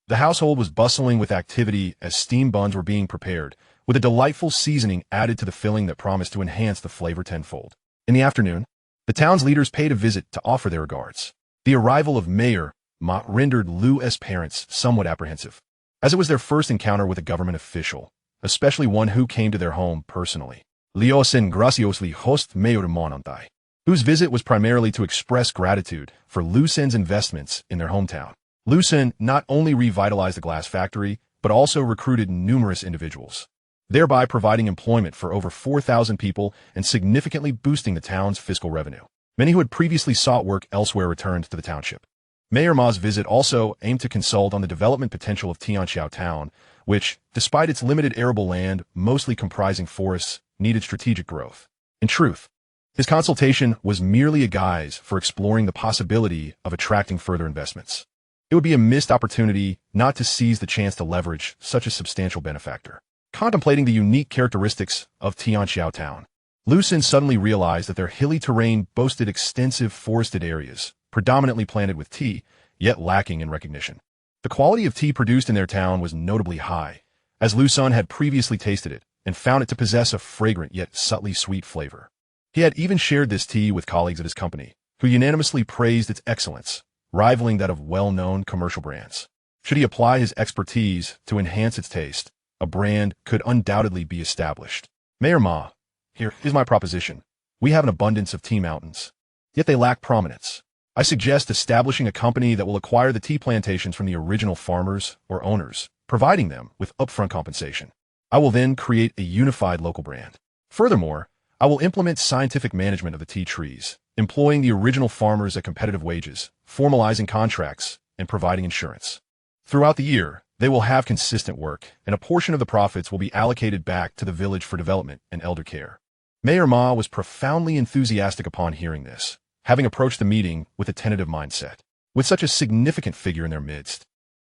S1: the household was bustling with activity as steam buns were being prepared, with a delightful seasoning added to the filling that promised to enhance the flavor tenfold. In the afternoon, the town's leaders paid a visit to offer their regards. The arrival of Mayor Ma rendered Liu's parents somewhat apprehensive, as it was their first encounter with a government official, especially one who came to their home personally. Liu Sen graciously host Mayor Monantai, whose visit was primarily to express gratitude for Liu Sen's investments in their hometown. Liu Sen not only revitalized the glass factory, but also recruited numerous individuals, thereby providing employment for over 4,000 people and significantly boosting the town's fiscal revenue. Many who had previously sought work elsewhere returned to the township. Mayor Ma's visit also aimed to consult on the development potential of Tianqiao Town, which, despite its limited arable land, mostly comprising forests, needed strategic growth. In truth, his consultation was merely a guise for exploring the possibility of attracting further investments. It would be a missed opportunity not to seize the chance to leverage such a substantial benefactor. Contemplating the unique characteristics of Tianqiao Town, Liu Sen suddenly realized that their hilly terrain boasted extensive forested areas, predominantly planted with tea, yet lacking in recognition. The quality of tea produced in their town was notably high, as Liu Sen had previously tasted it and found it to possess a fragrant yet subtly sweet flavor. He had even shared this tea with colleagues at his company, who unanimously praised its excellence, rivaling that of well-known commercial brands. Should he apply his expertise to enhance its taste, a brand could undoubtedly be established. Mayor Ma, here is my proposition. We have an abundance of tea mountains, yet they lack prominence. I suggest establishing a company that will acquire the tea plantations from the original farmers or owners, providing them with upfront compensation. I will then create a unified local brand. Furthermore, I will implement scientific management of the tea trees, employing the original farmers at competitive wages, formalizing contracts, and providing insurance. Throughout the year, they will have consistent work, and a portion of the profits will be allocated back to the village for development and elder care. Mayor Ma was profoundly enthusiastic upon hearing this, having approached the meeting with a tentative mindset. With such a significant figure in their midst,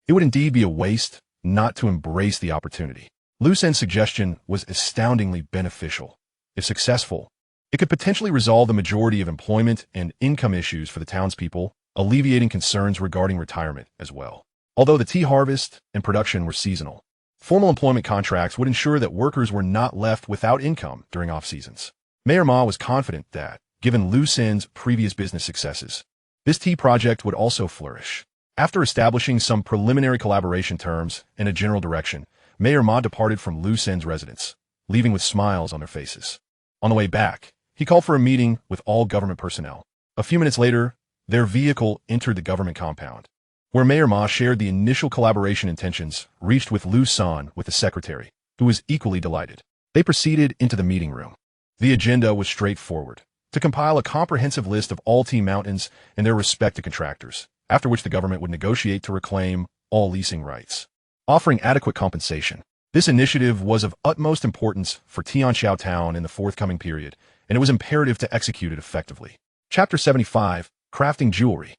S1: it would indeed be a waste not to embrace the opportunity. Liu Sen's suggestion was astoundingly beneficial. If successful, it could potentially resolve the majority of employment and income issues for the townspeople, alleviating concerns regarding retirement as well. Although the tea harvest and production were seasonal, formal employment contracts would ensure that workers were not left without income during off-seasons. Mayor Ma was confident that, given Liu Sen's previous business successes, this tea project would also flourish. After establishing some preliminary collaboration terms and a general direction, Mayor Ma departed from Liu Sen's residence, leaving with smiles on their faces. On the way back, he called for a meeting with all government personnel. A few minutes later, their vehicle entered the government compound, where Mayor Ma shared the initial collaboration intentions reached with Liu Sen with the secretary, who was equally delighted. They proceeded into the meeting room. The agenda was straightforward: to compile a comprehensive list of all tea mountains and their respective contractors, after which the government would negotiate to reclaim all leasing rights, offering adequate compensation. This initiative was of utmost importance for Tianqiao Town in the forthcoming period, and it was imperative to execute it effectively. Chapter 75, Crafting Jewelry.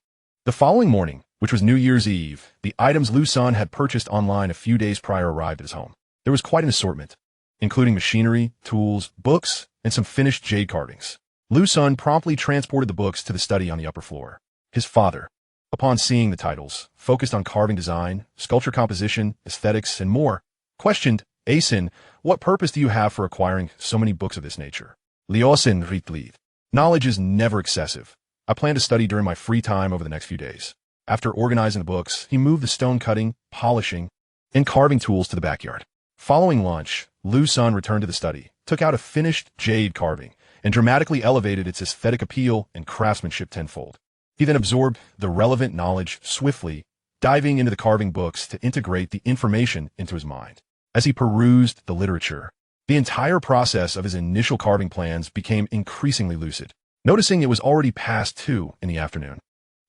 S1: The following morning, which was New Year's Eve, the items Liu Sen had purchased online a few days prior arrived at his home. There was quite an assortment, including machinery, tools, books, and some finished jade carvings. Liu Sen promptly transported the books to the study on the upper floor. His father, upon seeing the titles, focused on carving design, sculpture composition, aesthetics, and more, questioned, "Asen, what purpose do you have for acquiring so many books of this nature?" Liu Sen replied, "Knowledge is never excessive. I plan to study during my free time over the next few days." After organizing the books, he moved the stone cutting, polishing, and carving tools to the backyard. Following lunch, Liu Sen returned to the study, took out a finished jade carving, and dramatically elevated its aesthetic appeal and craftsmanship tenfold. He then absorbed the relevant knowledge swiftly, diving into the carving books to integrate the information into his mind. As he perused the literature, the entire process of his initial carving plans became increasingly lucid. Noticing it was already past 2 in the afternoon,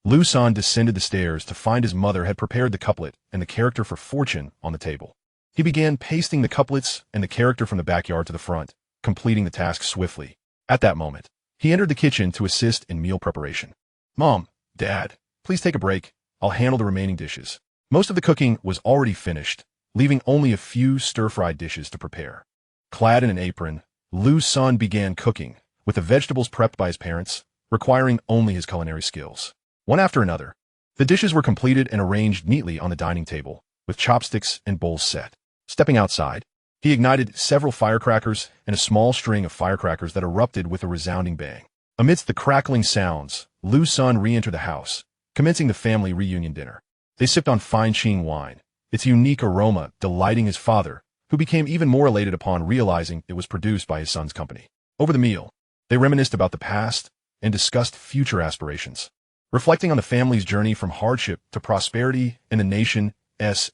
S1: Liu Sen descended the stairs to find his mother had prepared the couplet and the character for fortune on the table. He began pasting the couplets and the character from the backyard to the front, completing the task swiftly. At that moment, he entered the kitchen to assist in meal preparation. "Mom, Dad, please take a break. I'll handle the remaining dishes." Most of the cooking was already finished, leaving only a few stir-fried dishes to prepare. Clad in an apron, Liu Sen began cooking, with the vegetables prepped by his parents, requiring only his culinary skills. One after another, the dishes were completed and arranged neatly on the dining table, with chopsticks and bowls set. Stepping outside, he ignited several firecrackers and a small string of firecrackers that erupted with a resounding bang. Amidst the crackling sounds, Liu Sen re-entered the house, commencing the family reunion dinner. They sipped on fine Qing wine, its unique aroma delighting his father, who became even more elated upon realizing it was produced by his son's company. Over the meal, they reminisced about the past and discussed future aspirations, reflecting on the family's journey from hardship to prosperity and the nation's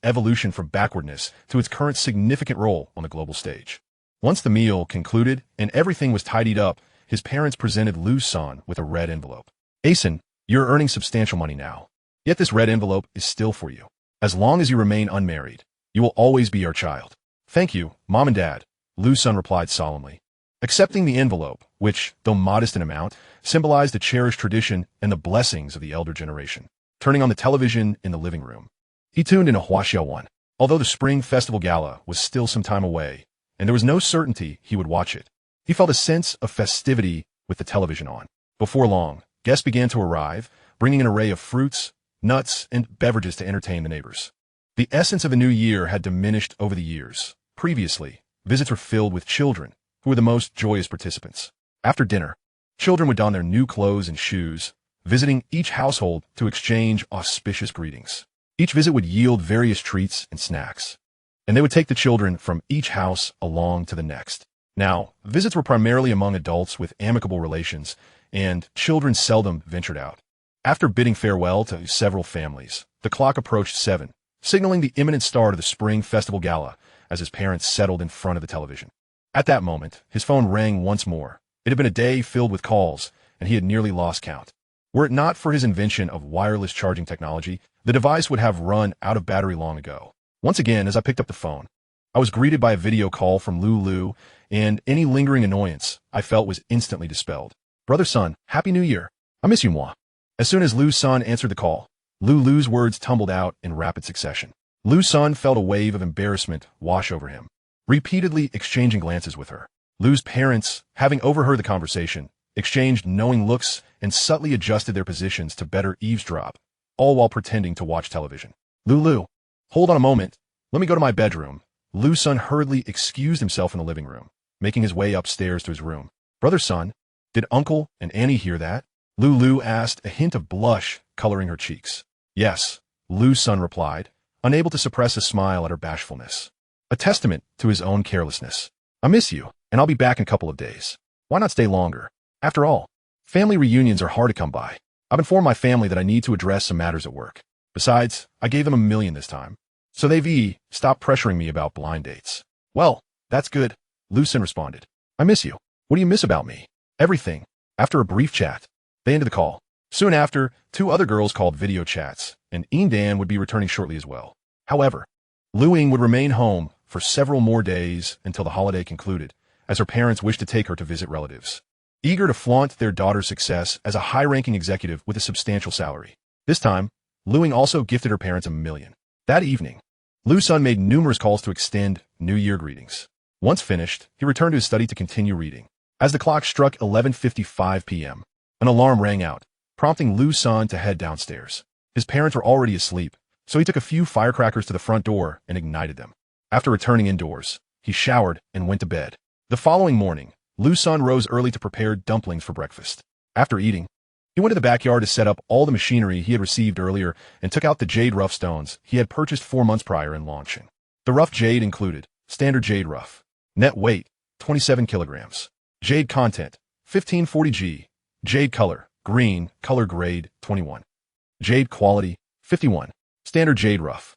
S1: evolution from backwardness to its current significant role on the global stage. Once the meal concluded and everything was tidied up, his parents presented Liu Sen with a red envelope. "Asen, you're earning substantial money now. Yet this red envelope is still for you. As long as you remain unmarried, you will always be our child." "Thank you, Mom and Dad," Liu Sen replied solemnly, accepting the envelope, which, though modest in amount, symbolized a cherished tradition and the blessings of the elder generation. Turning on the television in the living room, he tuned in a Huaxiao one. Although the Spring Festival Gala was still some time away, and there was no certainty he would watch it, he felt a sense of festivity with the television on. Before long, guests began to arrive, bringing an array of fruits, nuts, and beverages to entertain the neighbors. The essence of a new year had diminished over the years. Previously, visits were filled with children, who were the most joyous participants. After dinner, children would don their new clothes and shoes, visiting each household to exchange auspicious greetings. Each visit would yield various treats and snacks, and they would take the children from each house along to the next. Now, visits were primarily among adults with amicable relations, and children seldom ventured out. After bidding farewell to several families, the clock approached 7, signaling the imminent start of the Spring Festival Gala as his parents settled in front of the television. At that moment, his phone rang once more. It had been a day filled with calls, and he had nearly lost count. Were it not for his invention of wireless charging technology, the device would have run out of battery long ago. Once again, as I picked up the phone, I was greeted by a video call from Lulu, and any lingering annoyance I felt was instantly dispelled. "Brother Sun, Happy New Year. I miss you, moi." As soon as Liu Sen answered the call, Lulu's words tumbled out in rapid succession. Liu Sen felt a wave of embarrassment wash over him, repeatedly exchanging glances with her. Lu's parents, having overheard the conversation, exchanged knowing looks and subtly adjusted their positions to better eavesdrop, all while pretending to watch television. "Lulu, hold on a moment. Let me go to my bedroom." Liu Sen hurriedly excused himself in the living room, making his way upstairs to his room. "Brother Sun, did Uncle and Annie hear that?" Lulu asked, a hint of blush coloring her cheeks. "Yes," Liu Sen replied, unable to suppress a smile at her bashfulness, a testament to his own carelessness. "I miss you, and I'll be back in a couple of days. Why not stay longer? After all, family reunions are hard to come by. I've informed my family that I need to address some matters at work. Besides, I gave them $1 million this time, so they've stopped pressuring me about blind dates." "Well, that's good," Liu Sen responded. "I miss you. What do you miss about me?" "Everything." After a brief chat, they ended the call. Soon after, 2 other girls called video chats, and Dan would be returning shortly as well. However, Liu Ying would remain home for several more days until the holiday concluded, as her parents wished to take her to visit relatives, eager to flaunt their daughter's success as a high-ranking executive with a substantial salary. This time, Liu Ying also gifted her parents $1 million. That evening, Liu Sen made numerous calls to extend New Year greetings. Once finished, he returned to his study to continue reading. As the clock struck 11:55 p.m., an alarm rang out, prompting Liu Sen to head downstairs. His parents were already asleep, so he took a few firecrackers to the front door and ignited them. After returning indoors, he showered and went to bed. The following morning, Liu Sen rose early to prepare dumplings for breakfast. After eating, he went to the backyard to set up all the machinery he had received earlier and took out the jade rough stones he had purchased 4 months prior in launching. The rough jade included standard jade rough, net weight 27 kilograms, jade content 1540 G, jade color green, color grade 21, jade quality 51, standard jade rough,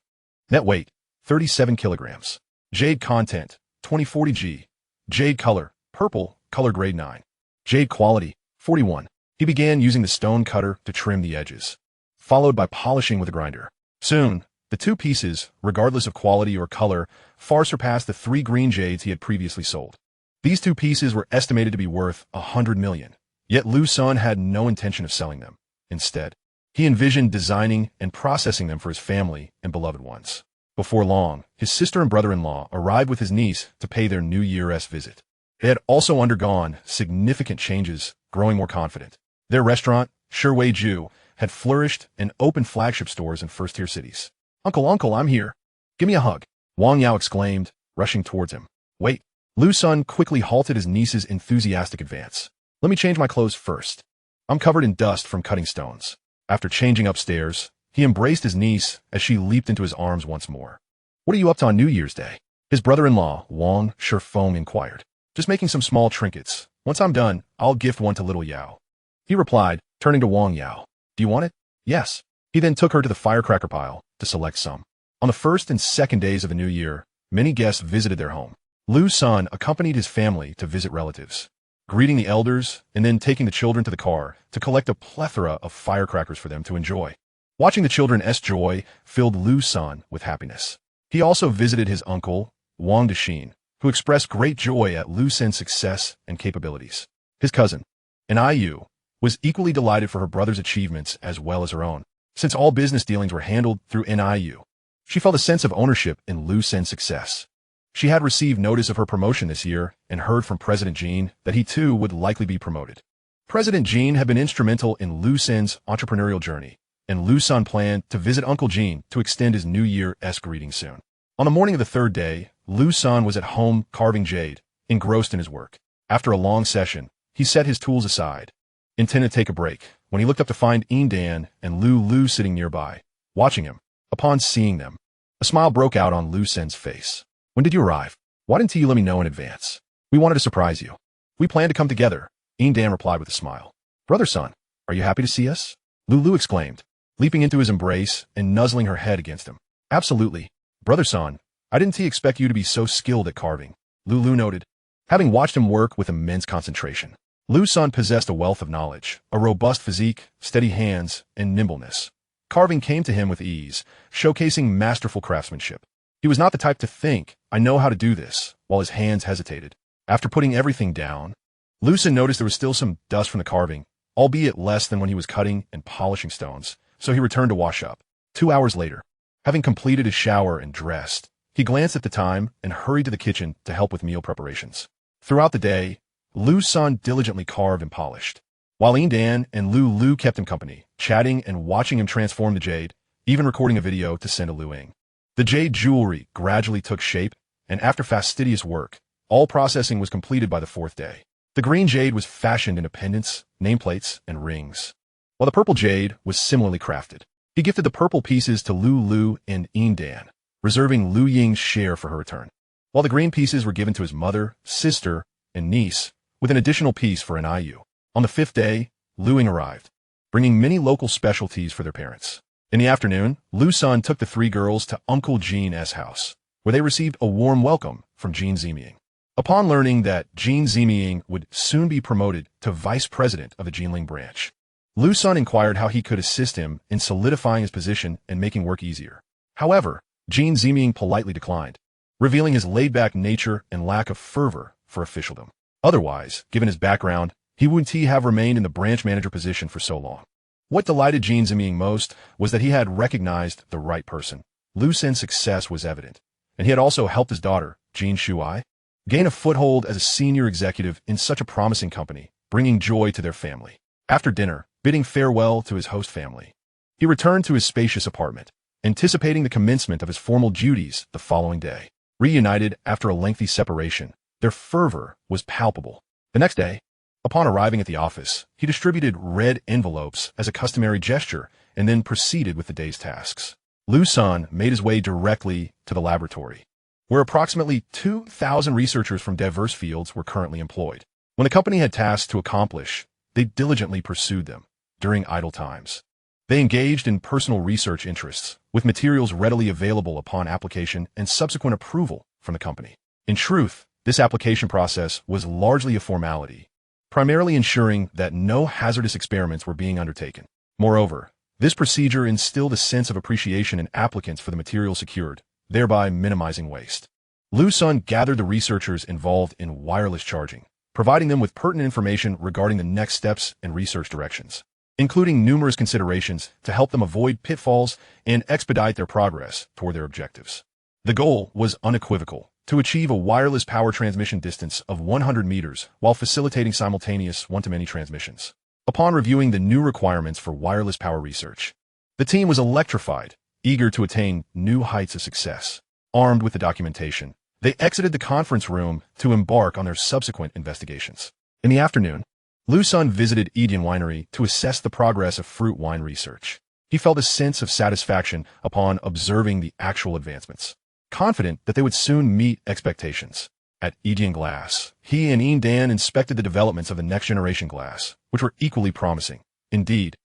S1: net weight 37 kilograms, jade content 2040 G, jade color purple, color grade 9, jade quality 41. He began using the stone cutter to trim the edges, followed by polishing with a grinder. Soon, the 2 pieces, regardless of quality or color, far surpassed the 3 green jades he had previously sold. These 2 pieces were estimated to be worth $100 million, yet Liu Sen had no intention of selling them. Instead, He envisioned designing and processing them for his family and beloved ones. Before long, his sister and brother-in-law arrived with his niece to pay their New Year's visit. They had also undergone significant changes, growing more confident. Their restaurant, Sherway Ju, had flourished and opened flagship stores in first-tier cities. Uncle, I'm here. Give me a hug, Wang Yao exclaimed, rushing towards him. Wait. Liu Sen quickly halted his niece's enthusiastic advance. Let me change my clothes first. I'm covered in dust from cutting stones. After changing upstairs, he embraced his niece as she leaped into his arms once more. What are you up to on New Year's Day? His brother-in-law, Wang Shifeng, inquired. Just making some small trinkets. Once I'm done, I'll gift one to little Yao. He replied, turning to Wang Yao. Do you want it? Yes. He then took her to the firecracker pile to select some. On the first and second days of the new year, many guests visited their home. Liu Sen accompanied his family to visit relatives, greeting the elders and then taking the children to the car to collect a plethora of firecrackers for them to enjoy. Watching the children's joy filled Liu Sen with happiness. He also visited his uncle, Wang Dexin, who expressed great joy at Liu Sen's success and capabilities. His cousin, Niu, was equally delighted for her brother's achievements as well as her own. Since all business dealings were handled through Niu, she felt a sense of ownership in Liu Sen's success. She had received notice of her promotion this year and heard from President Jin that he too would likely be promoted. President Jin had been instrumental in Liu Sen's entrepreneurial journey, and Liu Sen planned to visit Uncle Jin to extend his New Year-esque greeting soon. On the morning of the third day, Liu Sen was at home carving jade, engrossed in his work. After a long session, he set his tools aside, intended to take a break, when he looked up to find Dan and Lu sitting nearby, watching him. Upon seeing them, a smile broke out on Liu Sen's face. When did you arrive? Why didn't you let me know in advance? We wanted to surprise you. We planned to come together, Dan replied with a smile. Brother Son, are you happy to see us? Lu exclaimed, leaping into his embrace and nuzzling her head against him. Absolutely. Brother Son, I didn't expect you to be so skilled at carving, Lu noted, having watched him work with immense concentration. Liu Sen possessed a wealth of knowledge, a robust physique, steady hands, and nimbleness. Carving came to him with ease, showcasing masterful craftsmanship. He was not the type to think, I know how to do this, while his hands hesitated. After putting everything down, Liu Sen noticed there was still some dust from the carving, albeit less than when he was cutting and polishing stones, so he returned to wash up. 2 hours later, having completed his shower and dressed, he glanced at the time and hurried to the kitchen to help with meal preparations. Throughout the day, Liu Sen diligently carved and polished, while Dan and Lu kept him company, chatting and watching him transform the jade, even recording a video to send to Lu Ying. The jade jewelry gradually took shape, and after fastidious work, all processing was completed by the fourth day. The green jade was fashioned into pendants, nameplates, and rings, while the purple jade was similarly crafted. He gifted the purple pieces to Lu and Dan, reserving Lu Ying's share for her return, while the green pieces were given to his mother, sister, and niece, with an additional piece for Niu. On the fifth day, Lu Ying arrived, bringing many local specialties for their parents. In the afternoon, Liu Sen took the three girls to Uncle Jin's house, where they received a warm welcome from Jin Ziming. Upon learning that Jin Ziming would soon be promoted to vice president of the Jinling branch, Liu Sen inquired how he could assist him in solidifying his position and making work easier. However, Jin Ziming politely declined, revealing his laid-back nature and lack of fervor for officialdom. Otherwise, given his background, he wouldn't have remained in the branch manager position for so long. What delighted Jin Ziming most was that he had recognized the right person. Liu Sen's success was evident, and he had also helped his daughter, Jin Shuai, gain a foothold as a senior executive in such a promising company, bringing joy to their family. After dinner, bidding farewell to his host family, he returned to his spacious apartment, anticipating the commencement of his formal duties the following day. Reunited after a lengthy separation, their fervor was palpable. The next day, upon arriving at the office, he distributed red envelopes as a customary gesture and then proceeded with the day's tasks. Liu Sen made his way directly to the laboratory, where approximately 2,000 researchers from diverse fields were currently employed. When the company had tasks to accomplish, they diligently pursued them during idle times. They engaged in personal research interests, with materials readily available upon application and subsequent approval from the company. In truth, this application process was largely a formality, primarily ensuring that no hazardous experiments were being undertaken. Moreover, this procedure instilled a sense of appreciation in applicants for the materials secured, thereby minimizing waste. Liu Sen gathered the researchers involved in wireless charging, providing them with pertinent information regarding the next steps and research directions. including numerous considerations to help them avoid pitfalls and expedite their progress toward their objectives. The goal was unequivocal: to achieve a wireless power transmission distance of 100 meters while facilitating simultaneous one-to-many transmissions. Upon reviewing the new requirements for wireless power research, the team was electrified, eager to attain new heights of success. Armed with the documentation, they exited the conference room to embark on their subsequent investigations. In the afternoon, Liu Sen visited Edian Winery to assess the progress of fruit wine research. He felt a sense of satisfaction upon observing the actual advancements, confident that they would soon meet expectations. At Edian Glass, he and Ian Dan inspected the developments of the next-generation glass, which were equally promising. Indeed,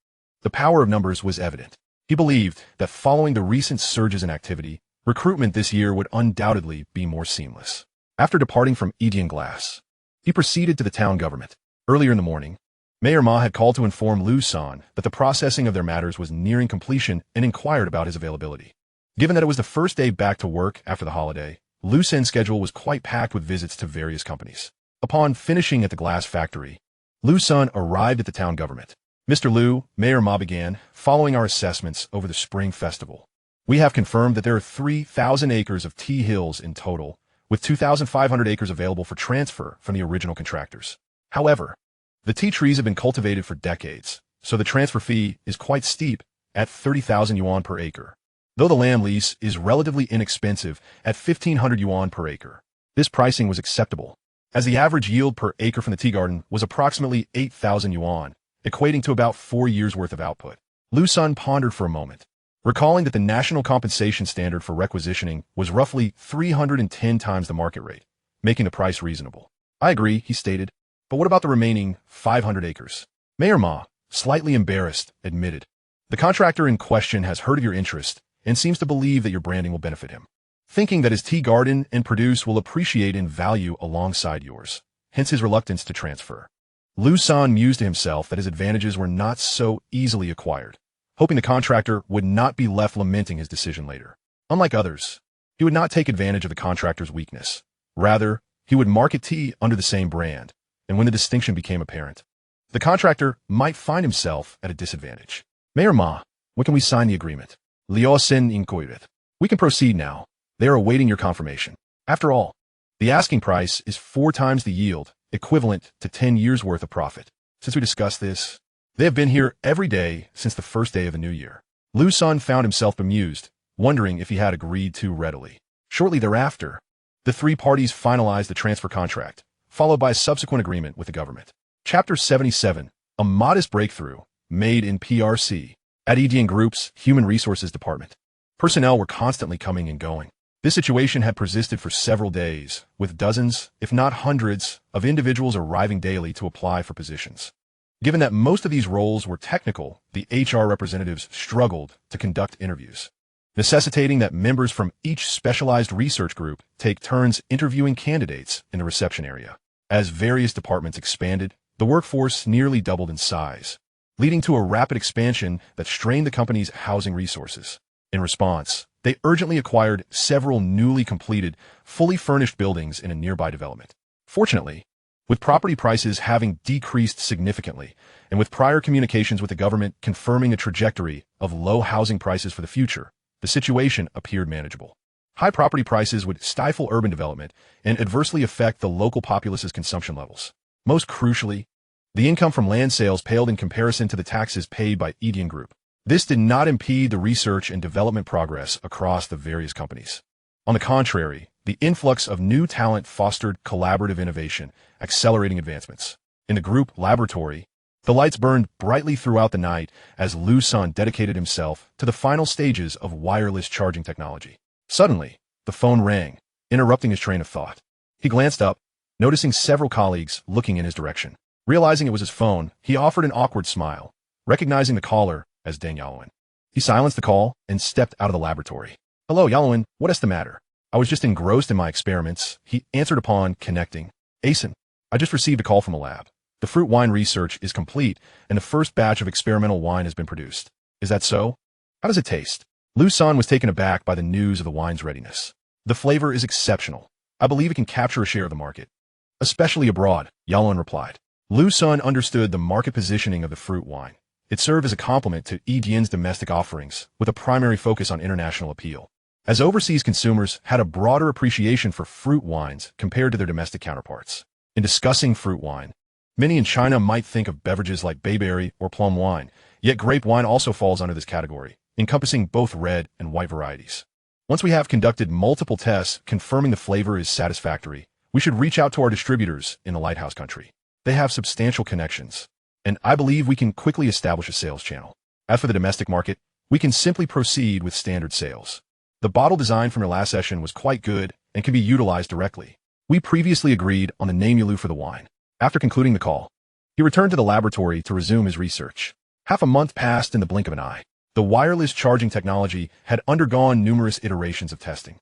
S1: the power of numbers was evident. He believed that following the recent surges in activity, recruitment this year would undoubtedly be more seamless. After departing from Edian Glass, he proceeded to the town government. Earlier in the morning, Mayor Ma had called to inform Liu Sen that the processing of their matters was nearing completion and inquired about his availability. Given that it was the first day back to work after the holiday, Liu Sen's schedule was quite packed with visits to various companies. Upon finishing at the glass factory, Liu Sen arrived at the town government. Mr. Liu, Mayor Ma began, following our assessments over the Spring Festival, we have confirmed that there are 3,000 acres of tea hills in total, with 2,500 acres available for transfer from the original contractors. However, the tea trees have been cultivated for decades, so the transfer fee is quite steep at 30,000 yuan per acre, though the land lease is relatively inexpensive at 1,500 yuan per acre. This pricing was acceptable, as the average yield per acre from the tea garden was approximately 8,000 yuan, equating to about 4 years' worth of output. Liu Sen pondered for a moment, recalling that the national compensation standard for requisitioning was roughly 310 times the market rate, making the price reasonable. I agree, he stated, but what about the remaining 500 acres? Mayor Ma, slightly embarrassed, admitted, the contractor in question has heard of your interest and seems to believe that your branding will benefit him, thinking that his tea garden and produce will appreciate in value alongside yours, hence his reluctance to transfer. Liu Sen mused to himself that his advantages were not so easily acquired, hoping the contractor would not be left lamenting his decision later. Unlike others, he would not take advantage of the contractor's weakness. Rather, he would market tea under the same brand, and when the distinction became apparent, the contractor might find himself at a disadvantage. Mayor Ma, when can we sign the agreement? Liu Sen inquired. We can proceed now. They are awaiting your confirmation. After all, the asking price is 4 times the yield, equivalent to 10 years' worth of profit. Since we discussed this, they have been here every day since the first day of the new year. Liu Sen found himself bemused, wondering if he had agreed too readily. Shortly thereafter, the 3 parties finalized the transfer contract, followed by a subsequent agreement with the government. Chapter 77, a modest breakthrough made in PRC. At Edian Group's Human Resources Department, personnel were constantly coming and going. This situation had persisted for several days, with dozens, if not hundreds, of individuals arriving daily to apply for positions. Given that most of these roles were technical, the HR representatives struggled to conduct interviews, necessitating that members from each specialized research group take turns interviewing candidates in the reception area. As various departments expanded, the workforce nearly doubled in size, leading to a rapid expansion that strained the company's housing resources. In response, they urgently acquired several newly completed, fully furnished buildings in a nearby development. Fortunately, with property prices having decreased significantly, and with prior communications with the government confirming a trajectory of low housing prices for the future, the situation appeared manageable. High property prices would stifle urban development and adversely affect the local populace's consumption levels. Most crucially, the income from land sales paled in comparison to the taxes paid by Edian Group. This did not impede the research and development progress across the various companies. On the contrary, the influx of new talent fostered collaborative innovation, accelerating advancements. In the group laboratory, the lights burned brightly throughout the night as Liu Sen dedicated himself to the final stages of wireless charging technology. Suddenly, the phone rang, interrupting his train of thought. He glanced up, noticing several colleagues looking in his direction. Realizing it was his phone, he offered an awkward smile, recognizing the caller as Deng Yaowen. He silenced the call and stepped out of the laboratory. Hello, Yaowen, what is the matter? I was just engrossed in my experiments, he answered upon connecting. Asen, I just received a call from a lab. The fruit wine research is complete, and the first batch of experimental wine has been produced. Is that so? How does it taste? Liu Sen was taken aback by the news of the wine's readiness. The flavor is exceptional. I believe it can capture a share of the market. Especially abroad, Yaowen replied. Liu Sen understood the market positioning of the fruit wine, It served as a complement to Edian's domestic offerings, with a primary focus on international appeal. As overseas consumers had a broader appreciation for fruit wines compared to their domestic counterparts. In discussing fruit wine, many in China might think of beverages like bayberry or plum wine, yet grape wine also falls under this category, encompassing both red and white varieties. Once we have conducted multiple tests confirming the flavor is satisfactory, we should reach out to our distributors in the Lighthouse country. They have substantial connections, and I believe we can quickly establish a sales channel. As for the domestic market, we can simply proceed with standard sales. The bottle design from your last session was quite good and can be utilized directly. We previously agreed on the name Liu for the wine. After concluding the call, he returned to the laboratory to resume his research. Half a month passed in the blink of an eye. The wireless charging technology had undergone numerous iterations of testing,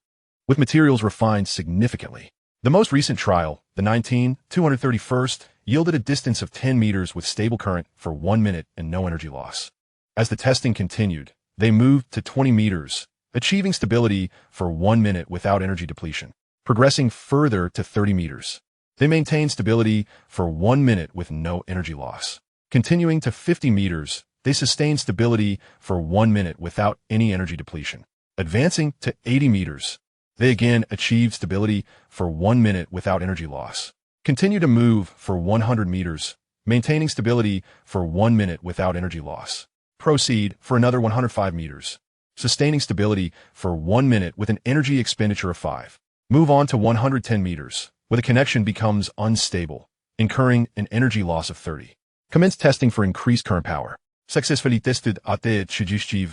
S1: with materials refined significantly. The most recent trial, the 19-231st, yielded a distance of 10 meters with stable current for 1 minute and no energy loss. As the testing continued, they moved to 20 meters, achieving stability for 1 minute without energy depletion. Progressing further to 30 meters, they maintained stability for 1 minute with no energy loss. Continuing to 50 meters, they sustained stability for 1 minute without any energy depletion. Advancing to 80 meters, they again achieved stability for 1 minute without energy loss. Continue to move for 100 meters, maintaining stability for 1 minute without energy loss. Proceed for another 105 meters, sustaining stability for 1 minute with an energy expenditure of 5. Move on to 110 meters, where the connection becomes unstable, incurring an energy loss of 30. Commence testing for increased current power. Successfully tested at 30, 60,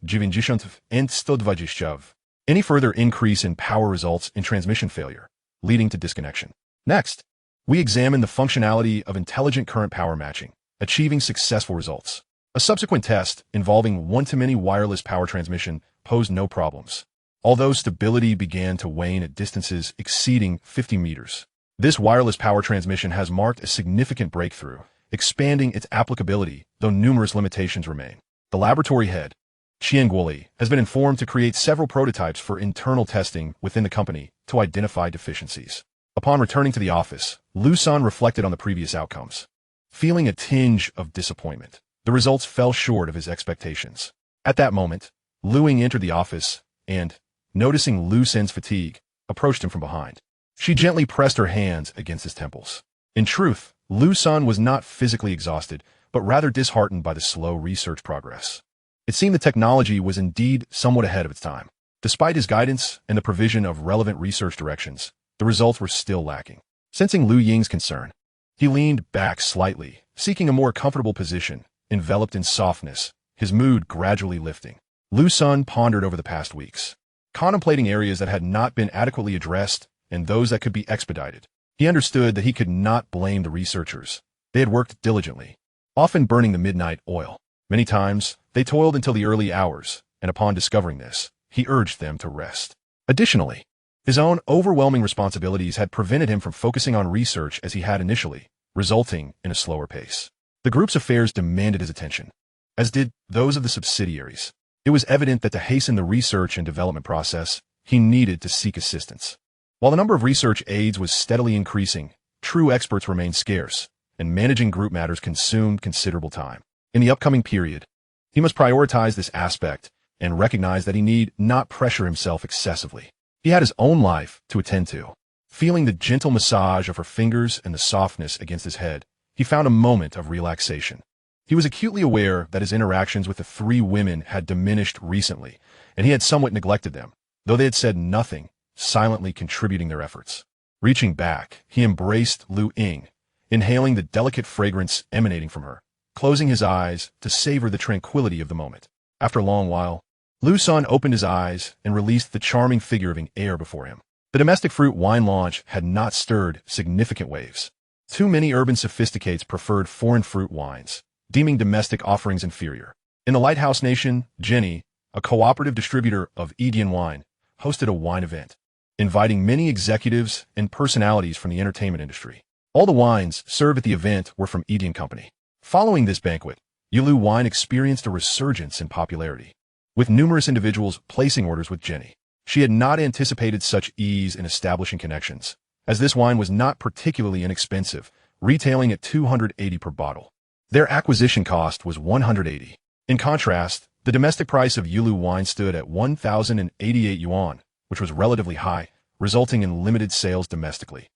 S1: 90 and 120. Any further increase in power results in transmission failure, leading to disconnection. Next, we examine the functionality of intelligent current power matching, achieving successful results. A subsequent test involving one-to-many wireless power transmission posed no problems, although stability began to wane at distances exceeding 50 meters. This wireless power transmission has marked a significant breakthrough, expanding its applicability, though numerous limitations remain. The laboratory head, Qian Guoli, has been informed to create several prototypes for internal testing within the company to identify deficiencies. Upon returning to the office, Liu Sen reflected on the previous outcomes. Feeling a tinge of disappointment, the results fell short of his expectations. At that moment, Liu Ying entered the office and, noticing Liu Sen's fatigue, approached him from behind. She gently pressed her hands against his temples. In truth, Liu Sen was not physically exhausted, but rather disheartened by the slow research progress. It seemed the technology was indeed somewhat ahead of its time. Despite his guidance and the provision of relevant research directions, the results were still lacking. Sensing Liu Ying's concern, he leaned back slightly, seeking a more comfortable position, enveloped in softness, his mood gradually lifting. Liu Sen pondered over the past weeks, contemplating areas that had not been adequately addressed and those that could be expedited. He understood that he could not blame the researchers. They had worked diligently, often burning the midnight oil. Many times, they toiled until the early hours, and upon discovering this, he urged them to rest. Additionally, his own overwhelming responsibilities had prevented him from focusing on research as he had initially, resulting in a slower pace. The group's affairs demanded his attention, as did those of the subsidiaries. It was evident that to hasten the research and development process, he needed to seek assistance. While the number of research aides was steadily increasing, true experts remained scarce, and managing group matters consumed considerable time. In the upcoming period, he must prioritize this aspect and recognize that he need not pressure himself excessively. He had his own life to attend to. Feeling the gentle massage of her fingers and the softness against his head, he found a moment of relaxation. He was acutely aware that his interactions with the 3 women had diminished recently, and he had somewhat neglected them, though they had said nothing, silently contributing their efforts. Reaching back, he embraced Liu Ying, inhaling the delicate fragrance emanating from her, closing his eyes to savor the tranquility of the moment. After a long while, Liu Sen opened his eyes and released the charming figure of an heir before him. The domestic fruit wine launch had not stirred significant waves. Too many urban sophisticates preferred foreign fruit wines, deeming domestic offerings inferior. In the Lighthouse Nation, Jenny, a cooperative distributor of Edian wine, hosted a wine event, inviting many executives and personalities from the entertainment industry. All the wines served at the event were from Edian Company. Following this banquet, Yilu wine experienced a resurgence in popularity, with numerous individuals placing orders with Jenny. She had not anticipated such ease in establishing connections, as this wine was not particularly inexpensive, retailing at $280 per bottle. Their acquisition cost was 180. In contrast, the domestic price of Yulu wine stood at 1,088 yuan, which was relatively high, resulting in limited sales domestically.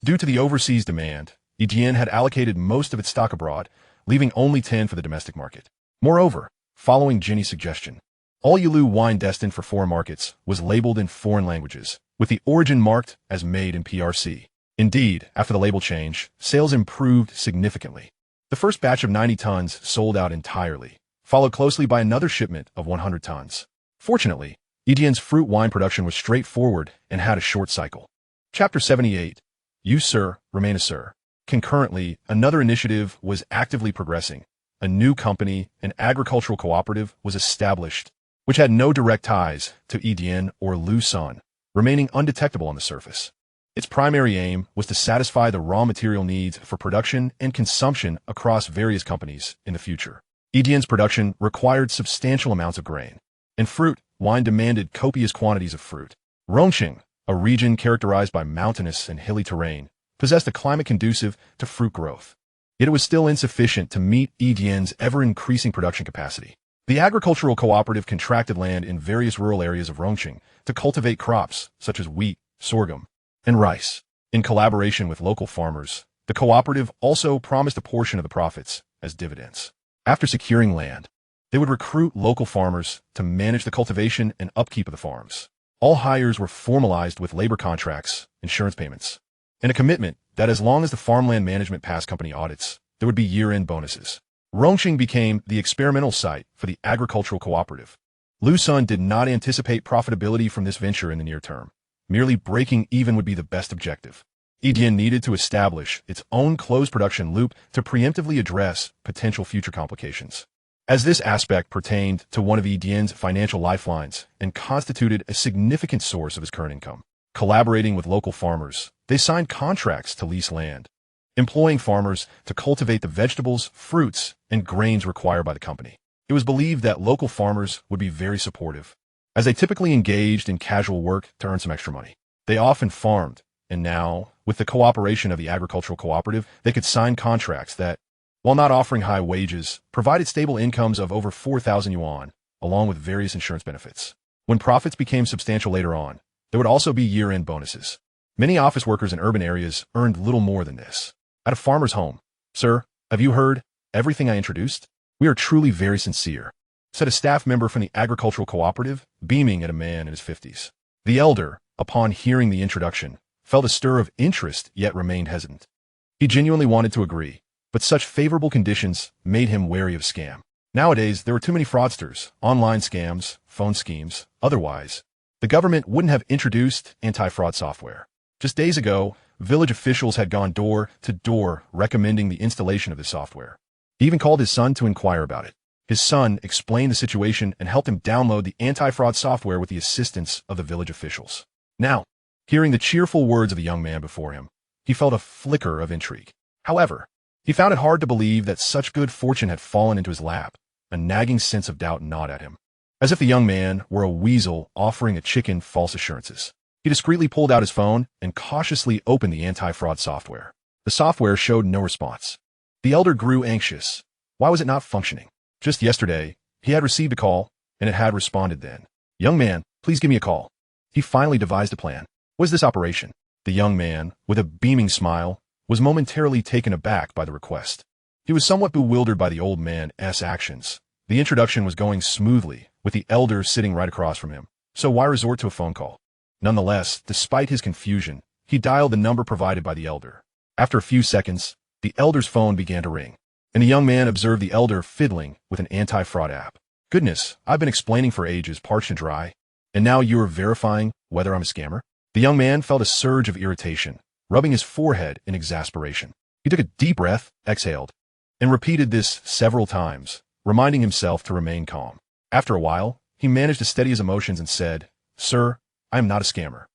S1: Due to the overseas demand, Yijian had allocated most of its stock abroad, leaving only 10 for the domestic market. Moreover, following Ginny's suggestion, all Yulu wine destined for foreign markets was labeled in foreign languages, with the origin marked as made in PRC. Indeed, after the label change, sales improved significantly. The first batch of 90 tons sold out entirely, followed closely by another shipment of 100 tons. Fortunately, Yijian's fruit wine production was straightforward and had a short cycle. Chapter 78. You, sir, remain a sir. Concurrently, another initiative was actively progressing. A new company, an agricultural cooperative, was established, which had no direct ties to Yijian or Liu Sen, remaining undetectable on the surface. Its primary aim was to satisfy the raw material needs for production and consumption across various companies in the future. Yijian's production required substantial amounts of grain. In fruit, wine demanded copious quantities of fruit. Rongqing, a region characterized by mountainous and hilly terrain, possessed a climate conducive to fruit growth. Yet it was still insufficient to meet Yijian's ever-increasing production capacity. The agricultural cooperative contracted land in various rural areas of Rongqing to cultivate crops such as wheat, sorghum, and rice. In collaboration with local farmers, the cooperative also promised a portion of the profits as dividends. After securing land, they would recruit local farmers to manage the cultivation and upkeep of the farms. All hires were formalized with labor contracts, insurance payments, and a commitment that as long as the farmland management passed company audits, there would be year-end bonuses. Rongqing became the experimental site for the agricultural cooperative. Liu Sen did not anticipate profitability from this venture in the near term. Merely breaking even would be the best objective. Yijian needed to establish its own closed production loop to preemptively address potential future complications. As this aspect pertained to one of Yijian's financial lifelines and constituted a significant source of his current income. Collaborating with local farmers, they signed contracts to lease land, employing farmers to cultivate the vegetables, fruits, and grains required by the company. It was believed that local farmers would be very supportive, as they typically engaged in casual work to earn some extra money. They often farmed, and now, with the cooperation of the agricultural cooperative, they could sign contracts that, while not offering high wages, provided stable incomes of over 4,000 yuan, along with various insurance benefits. When profits became substantial later on, there would also be year-end bonuses. Many office workers in urban areas earned little more than this. At a farmer's home, "Sir, have you heard everything I introduced? We are truly very sincere," said a staff member from the agricultural cooperative, beaming at a man in his 50s. The elder, upon hearing the introduction, felt a stir of interest yet remained hesitant. He genuinely wanted to agree, but such favorable conditions made him wary of scam. Nowadays, there were too many fraudsters, online scams, phone schemes. Otherwise, the government wouldn't have introduced anti-fraud software. Just days ago, village officials had gone door to door recommending the installation of this software. He even called his son to inquire about it. His son explained the situation and helped him download the anti-fraud software with the assistance of the village officials. Now, hearing the cheerful words of the young man before him, he felt a flicker of intrigue. However, he found it hard to believe that such good fortune had fallen into his lap. A nagging sense of doubt gnawed at him, as if the young man were a weasel offering a chicken false assurances. He discreetly pulled out his phone and cautiously opened the anti-fraud software. The software showed no response. The elder grew anxious. Why was it not functioning? Just yesterday, he had received a call, and it had responded then. "Young man, please give me a call." He finally devised a plan. "What is this operation?" The young man, with a beaming smile, was momentarily taken aback by the request. He was somewhat bewildered by the old man's actions. The introduction was going smoothly, with the elder sitting right across from him, so why resort to a phone call? Nonetheless, despite his confusion, he dialed the number provided by the elder. After a few seconds, the elder's phone began to ring, and the young man observed the elder fiddling with an anti-fraud app. "Goodness, I've been explaining for ages, parched and dry, and now you are verifying whether I'm a scammer?" The young man felt a surge of irritation, rubbing his forehead in exasperation. He took a deep breath, exhaled, and repeated this several times, reminding himself to remain calm. After a while, he managed to steady his emotions and said, "Sir, I am not a scammer."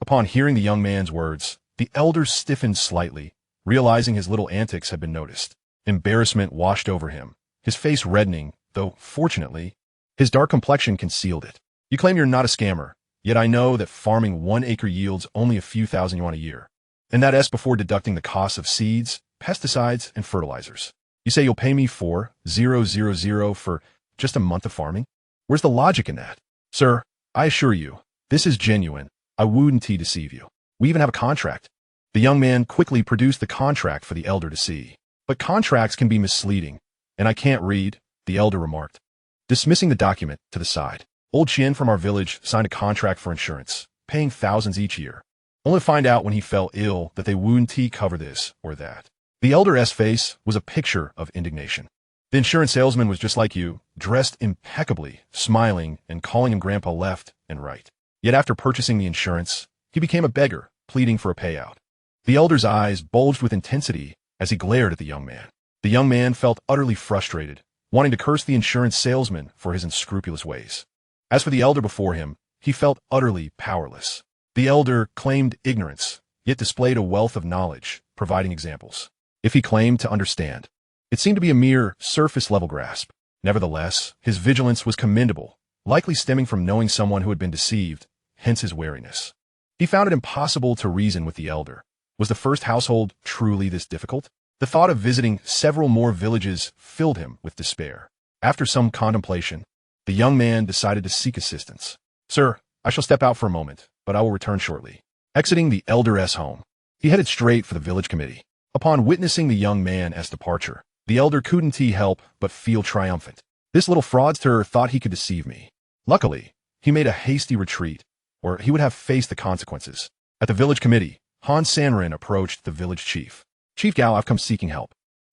S1: Upon hearing the young man's words, the elder stiffened slightly, realizing his little antics had been noticed. Embarrassment washed over him, his face reddening, though, fortunately, his dark complexion concealed it. "You claim you're not a scammer, yet I know that farming 1 acre yields only a few thousand yuan a year, and that's before deducting the costs of seeds, pesticides, and fertilizers. You say you'll pay me 4,000 for just a month of farming? Where's the logic in that? Sir, I assure you, this is genuine. I wouldn't deceive you. We even have a contract. The young man quickly produced the contract for the elder to see. But contracts can be misleading, and I can't read, the elder remarked, dismissing the document to the side. Old Chien from our village signed a contract for insurance, paying thousands each year, only to find out when he fell ill that they wouldn't cover this or that. The elder's face was a picture of indignation. The insurance salesman was just like you, dressed impeccably, smiling and calling him Grandpa left and right. Yet after purchasing the insurance, he became a beggar, pleading for a payout. The elder's eyes bulged with intensity as he glared at the young man. The young man felt utterly frustrated, wanting to curse the insurance salesman for his unscrupulous ways. As for the elder before him, he felt utterly powerless. The elder claimed ignorance, yet displayed a wealth of knowledge, providing examples. If he claimed to understand, it seemed to be a mere surface-level grasp. Nevertheless, his vigilance was commendable, likely stemming from knowing someone who had been deceived, hence his wariness. He found it impossible to reason with the elder. Was the first household truly this difficult? The thought of visiting several more villages filled him with despair. After some contemplation, the young man decided to seek assistance. Sir, I shall step out for a moment, but I will return shortly. Exiting the elder's home, he headed straight for the village committee. Upon witnessing the young man's departure, the elder couldn't help but feel triumphant. This little fraudster thought he could deceive me. Luckily, he made a hasty retreat, or he would have faced the consequences. At the village committee, Han Sanrin approached the village chief. Chief Gao, I've come seeking help.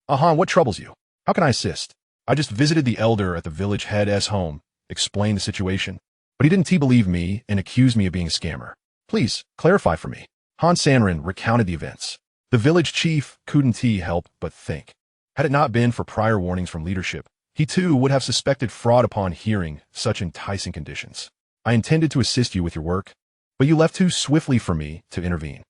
S1: Han, what troubles you? How can I assist? I just visited the elder at the village head's home, explained the situation, but he didn't believe me and accused me of being a scammer. Please, clarify for me. Han Sanrin recounted the events. The village chief couldn't help but think. Had it not been for prior warnings from leadership, he too would have suspected fraud upon hearing such enticing conditions. I intended to assist you with your work, but you left too swiftly for me to intervene.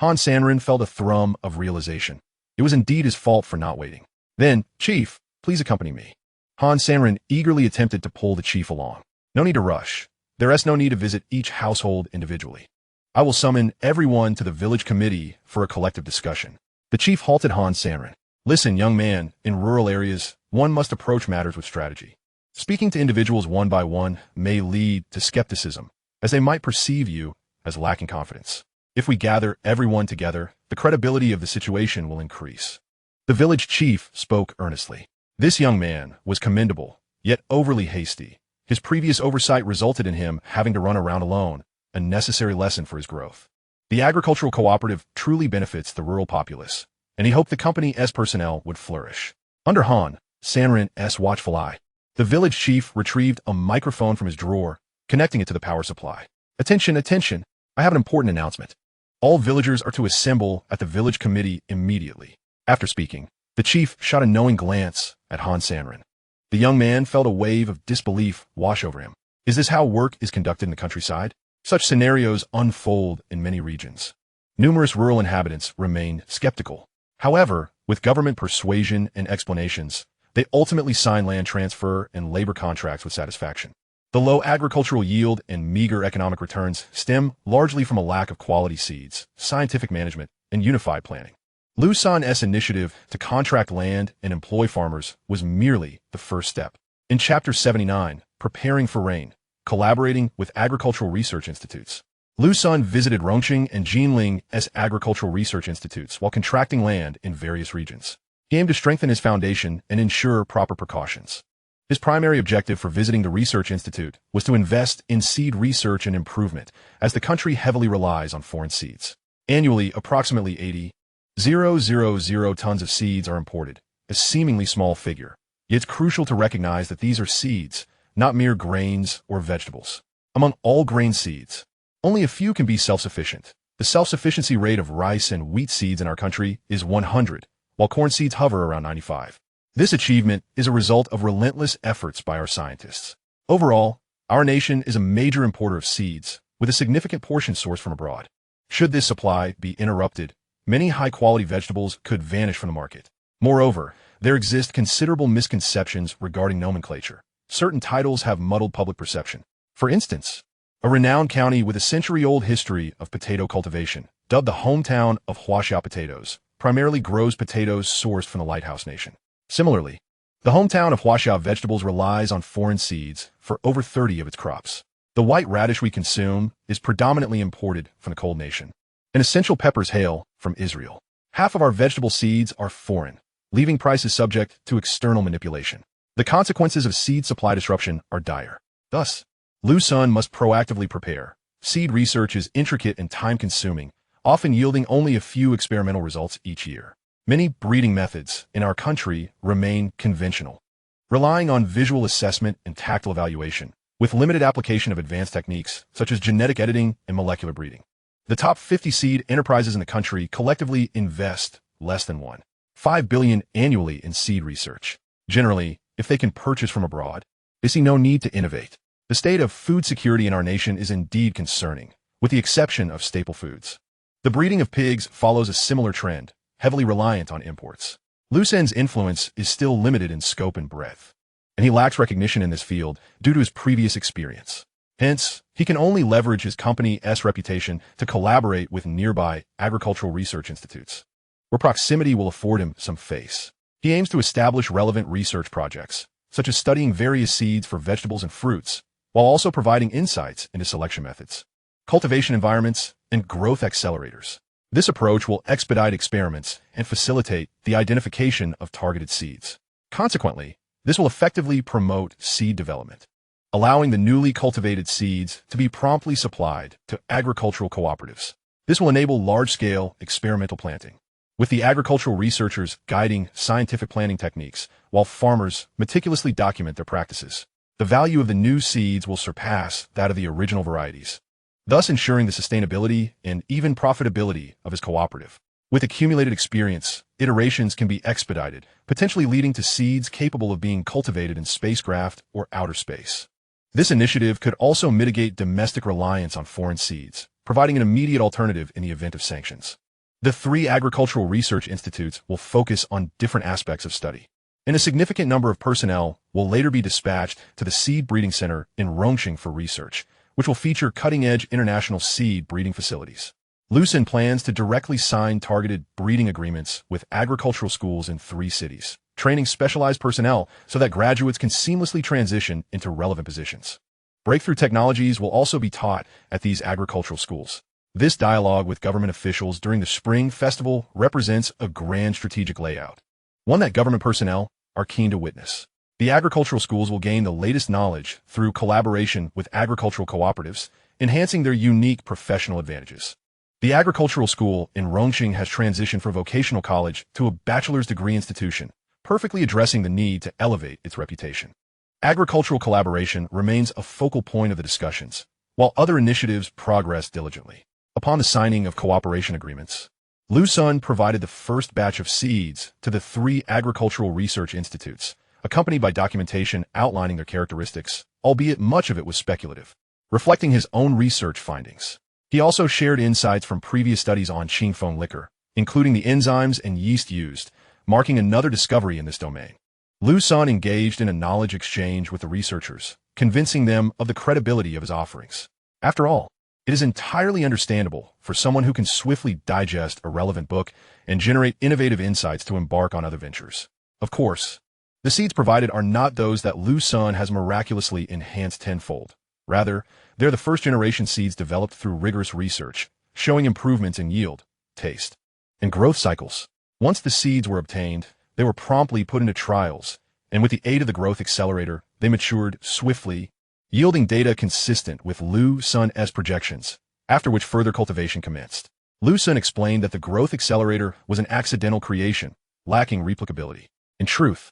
S1: Han Sanrin felt a thrum of realization. It was indeed his fault for not waiting. Then, Chief, please accompany me. Han Sanrin eagerly attempted to pull the chief along. No need to rush. There is no need to visit each household individually. I will summon everyone to the village committee for a collective discussion. The chief halted Han Sanrin. Listen, young man, in rural areas, one must approach matters with strategy. Speaking to individuals one by one may lead to skepticism, as they might perceive you as lacking confidence. If we gather everyone together, the credibility of the situation will increase. The village chief spoke earnestly. This young man was commendable, yet overly hasty. His previous oversight resulted in him having to run around alone, a necessary lesson for his growth. The agricultural cooperative truly benefits the rural populace, and he hoped the company's personnel would flourish. Under Han Sanrin's watchful eye, the village chief retrieved a microphone from his drawer, connecting it to the power supply. Attention, attention! I have an important announcement. All villagers are to assemble at the village committee immediately. After speaking, the chief shot a knowing glance at Han Sanrin. The young man felt a wave of disbelief wash over him. Is this how work is conducted in the countryside? Such scenarios unfold in many regions. Numerous rural inhabitants remain skeptical. However, with government persuasion and explanations, they ultimately sign land transfer and labor contracts with satisfaction. The low agricultural yield and meager economic returns stem largely from a lack of quality seeds, scientific management, and unified planning. Liu Sen's initiative to contract land and employ farmers was merely the first step. In Chapter 79, Preparing for Rain, collaborating with agricultural research institutes, Liu Sen visited Rongqing and Jinling's agricultural research institutes while contracting land in various regions. He aimed to strengthen his foundation and ensure proper precautions. His primary objective for visiting the research institute was to invest in seed research and improvement, as the country heavily relies on foreign seeds. Annually, approximately 80,000 tons of seeds are imported, a seemingly small figure. Yet it's crucial to recognize that these are seeds, not mere grains or vegetables. Among all grain seeds, only a few can be self-sufficient. The self-sufficiency rate of rice and wheat seeds in our country is 100, while corn seeds hover around 95. This achievement is a result of relentless efforts by our scientists. Overall, our nation is a major importer of seeds, with a significant portion sourced from abroad. Should this supply be interrupted, many high-quality vegetables could vanish from the market. Moreover, there exist considerable misconceptions regarding nomenclature. Certain titles have muddled public perception. For instance, a renowned county with a century-old history of potato cultivation, dubbed the hometown of Huaxia potatoes, primarily grows potatoes sourced from the Lighthouse Nation. Similarly, the hometown of Huaxiao Vegetables relies on foreign seeds for over 30 of its crops. The white radish we consume is predominantly imported from the cold nation, and essential peppers hail from Israel. Half of our vegetable seeds are foreign, leaving prices subject to external manipulation. The consequences of seed supply disruption are dire. Thus, Liu Sen must proactively prepare. Seed research is intricate and time-consuming, often yielding only a few experimental results each year. Many breeding methods in our country remain conventional, relying on visual assessment and tactile evaluation, with limited application of advanced techniques such as genetic editing and molecular breeding. The top 50 seed enterprises in the country collectively invest less than $1.5 billion annually in seed research. Generally, if they can purchase from abroad, they see no need to innovate. The state of food security in our nation is indeed concerning, with the exception of staple foods. The breeding of pigs follows a similar trend, heavily reliant on imports. Liu Sen's influence is still limited in scope and breadth, and he lacks recognition in this field due to his previous experience. Hence, he can only leverage his company's reputation to collaborate with nearby agricultural research institutes, where proximity will afford him some face. He aims to establish relevant research projects, such as studying various seeds for vegetables and fruits, while also providing insights into selection methods, cultivation environments, and growth accelerators. This approach will expedite experiments and facilitate the identification of targeted seeds. Consequently, this will effectively promote seed development, allowing the newly cultivated seeds to be promptly supplied to agricultural cooperatives. This will enable large-scale experimental planting, with the agricultural researchers guiding scientific planting techniques while farmers meticulously document their practices. The value of the new seeds will surpass that of the original varieties, thus ensuring the sustainability and even profitability of his cooperative. With accumulated experience, iterations can be expedited, potentially leading to seeds capable of being cultivated in spacecraft or outer space. This initiative could also mitigate domestic reliance on foreign seeds, providing an immediate alternative in the event of sanctions. The 3 agricultural research institutes will focus on different aspects of study, and a significant number of personnel will later be dispatched to the Seed Breeding Center in Rongqing for research, which will feature cutting-edge international seed breeding facilities. Liu Sen plans to directly sign targeted breeding agreements with agricultural schools in 3 cities, training specialized personnel so that graduates can seamlessly transition into relevant positions. Breakthrough technologies will also be taught at these agricultural schools. This dialogue with government officials during the Spring Festival represents a grand strategic layout, one that government personnel are keen to witness. The agricultural schools will gain the latest knowledge through collaboration with agricultural cooperatives, enhancing their unique professional advantages. The agricultural school in Rongqing has transitioned from vocational college to a bachelor's degree institution, perfectly addressing the need to elevate its reputation. Agricultural collaboration remains a focal point of the discussions, while other initiatives progress diligently. Upon the signing of cooperation agreements, Liu Sen provided the first batch of seeds to the 3 agricultural research institutes, accompanied by documentation outlining their characteristics, albeit much of it was speculative, reflecting his own research findings. He also shared insights from previous studies on Qingfeng liquor, including the enzymes and yeast used, marking another discovery in this domain. Liu Sen engaged in a knowledge exchange with the researchers, convincing them of the credibility of his offerings. After all, it is entirely understandable for someone who can swiftly digest a relevant book and generate innovative insights to embark on other ventures. Of course, the seeds provided are not those that Liu Sen has miraculously enhanced tenfold. Rather, they're the first-generation seeds developed through rigorous research, showing improvements in yield, taste, and growth cycles. Once the seeds were obtained, they were promptly put into trials, and with the aid of the growth accelerator, they matured swiftly, yielding data consistent with Liu Sen's projections, after which further cultivation commenced. Liu Sen explained that the growth accelerator was an accidental creation, lacking replicability. In truth,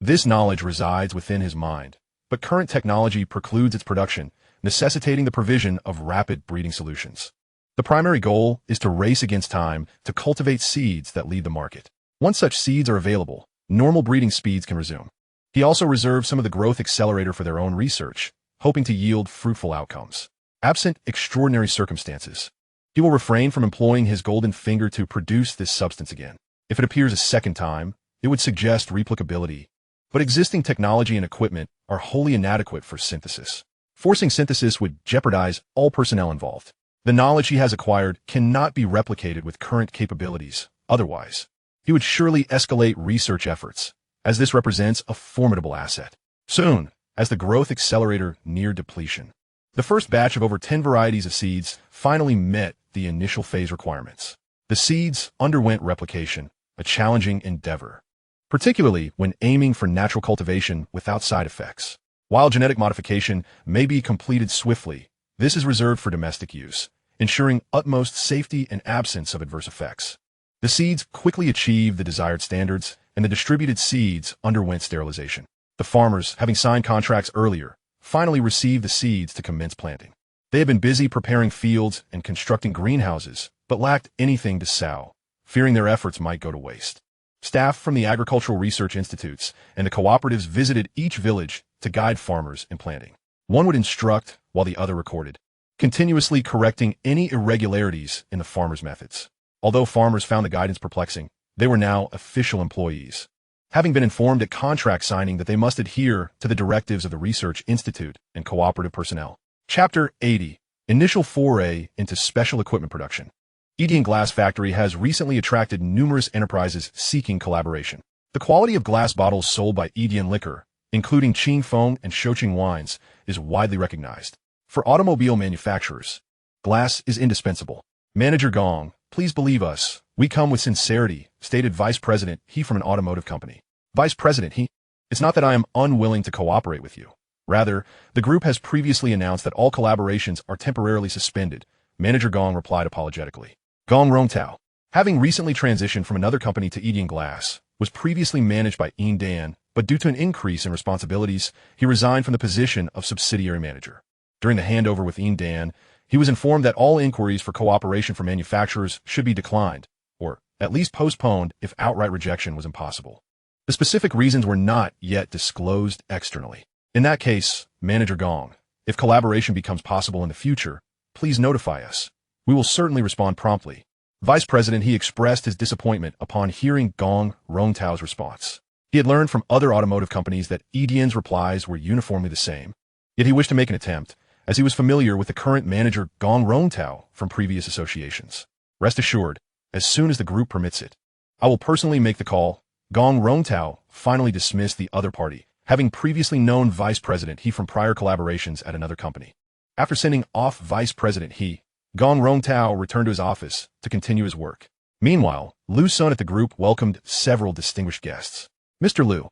S1: this knowledge resides within his mind, but current technology precludes its production, necessitating the provision of rapid breeding solutions. The primary goal is to race against time to cultivate seeds that lead the market. Once such seeds are available, normal breeding speeds can resume. He also reserved some of the growth accelerator for their own research, hoping to yield fruitful outcomes. Absent extraordinary circumstances, he will refrain from employing his golden finger to produce this substance again. If it appears a second time, it would suggest replicability, but existing technology and equipment are wholly inadequate for synthesis. Forcing synthesis would jeopardize all personnel involved. The knowledge he has acquired cannot be replicated with current capabilities. Otherwise, he would surely escalate research efforts, as this represents a formidable asset. Soon, as the growth accelerator neared depletion, the first batch of over 10 varieties of seeds finally met the initial phase requirements. The seeds underwent replication, a challenging endeavor, particularly when aiming for natural cultivation without side effects. While genetic modification may be completed swiftly, this is reserved for domestic use, ensuring utmost safety and absence of adverse effects. The seeds quickly achieved the desired standards, and the distributed seeds underwent sterilization. The farmers, having signed contracts earlier, finally received the seeds to commence planting. They had been busy preparing fields and constructing greenhouses, but lacked anything to sow, fearing their efforts might go to waste. Staff from the agricultural research institutes and the cooperatives visited each village to guide farmers in planting. One would instruct while the other recorded, continuously correcting any irregularities in the farmers' methods. Although farmers found the guidance perplexing, they were now official employees, having been informed at contract signing that they must adhere to the directives of the Research Institute and cooperative personnel. Chapter 80. Initial Foray into Special Equipment Production. Edian Glass Factory has recently attracted numerous enterprises seeking collaboration. The quality of glass bottles sold by Edian Liquor, including Qing Feng and Shoqing wines, is widely recognized. For automobile manufacturers, glass is indispensable. Manager Gong, please believe us, we come with sincerity, stated Vice President He from an automotive company. Vice President He, it's not that I am unwilling to cooperate with you. Rather, the group has previously announced that all collaborations are temporarily suspended. Manager Gong replied apologetically. Gong Rongtao, having recently transitioned from another company to Edian Glass, was previously managed by Yin Dan, but due to an increase in responsibilities, he resigned from the position of subsidiary manager. During the handover with Yin Dan, he was informed that all inquiries for cooperation from manufacturers should be declined, or at least postponed if outright rejection was impossible. The specific reasons were not yet disclosed externally. In that case, Manager Gong, if collaboration becomes possible in the future, please notify us. We will certainly respond promptly. Vice President He expressed his disappointment upon hearing Gong Rongtao's response. He had learned from other automotive companies that Edian's replies were uniformly the same. Yet he wished to make an attempt, as he was familiar with the current manager Gong Rongtao from previous associations. Rest assured, as soon as the group permits it, I will personally make the call. Gong Rongtao finally dismissed the other party, having previously known Vice President He from prior collaborations at another company. After sending off Vice President He, Gong Rongtao returned to his office to continue his work. Meanwhile, Liu Sen at the group welcomed several distinguished guests. Mr. Liu,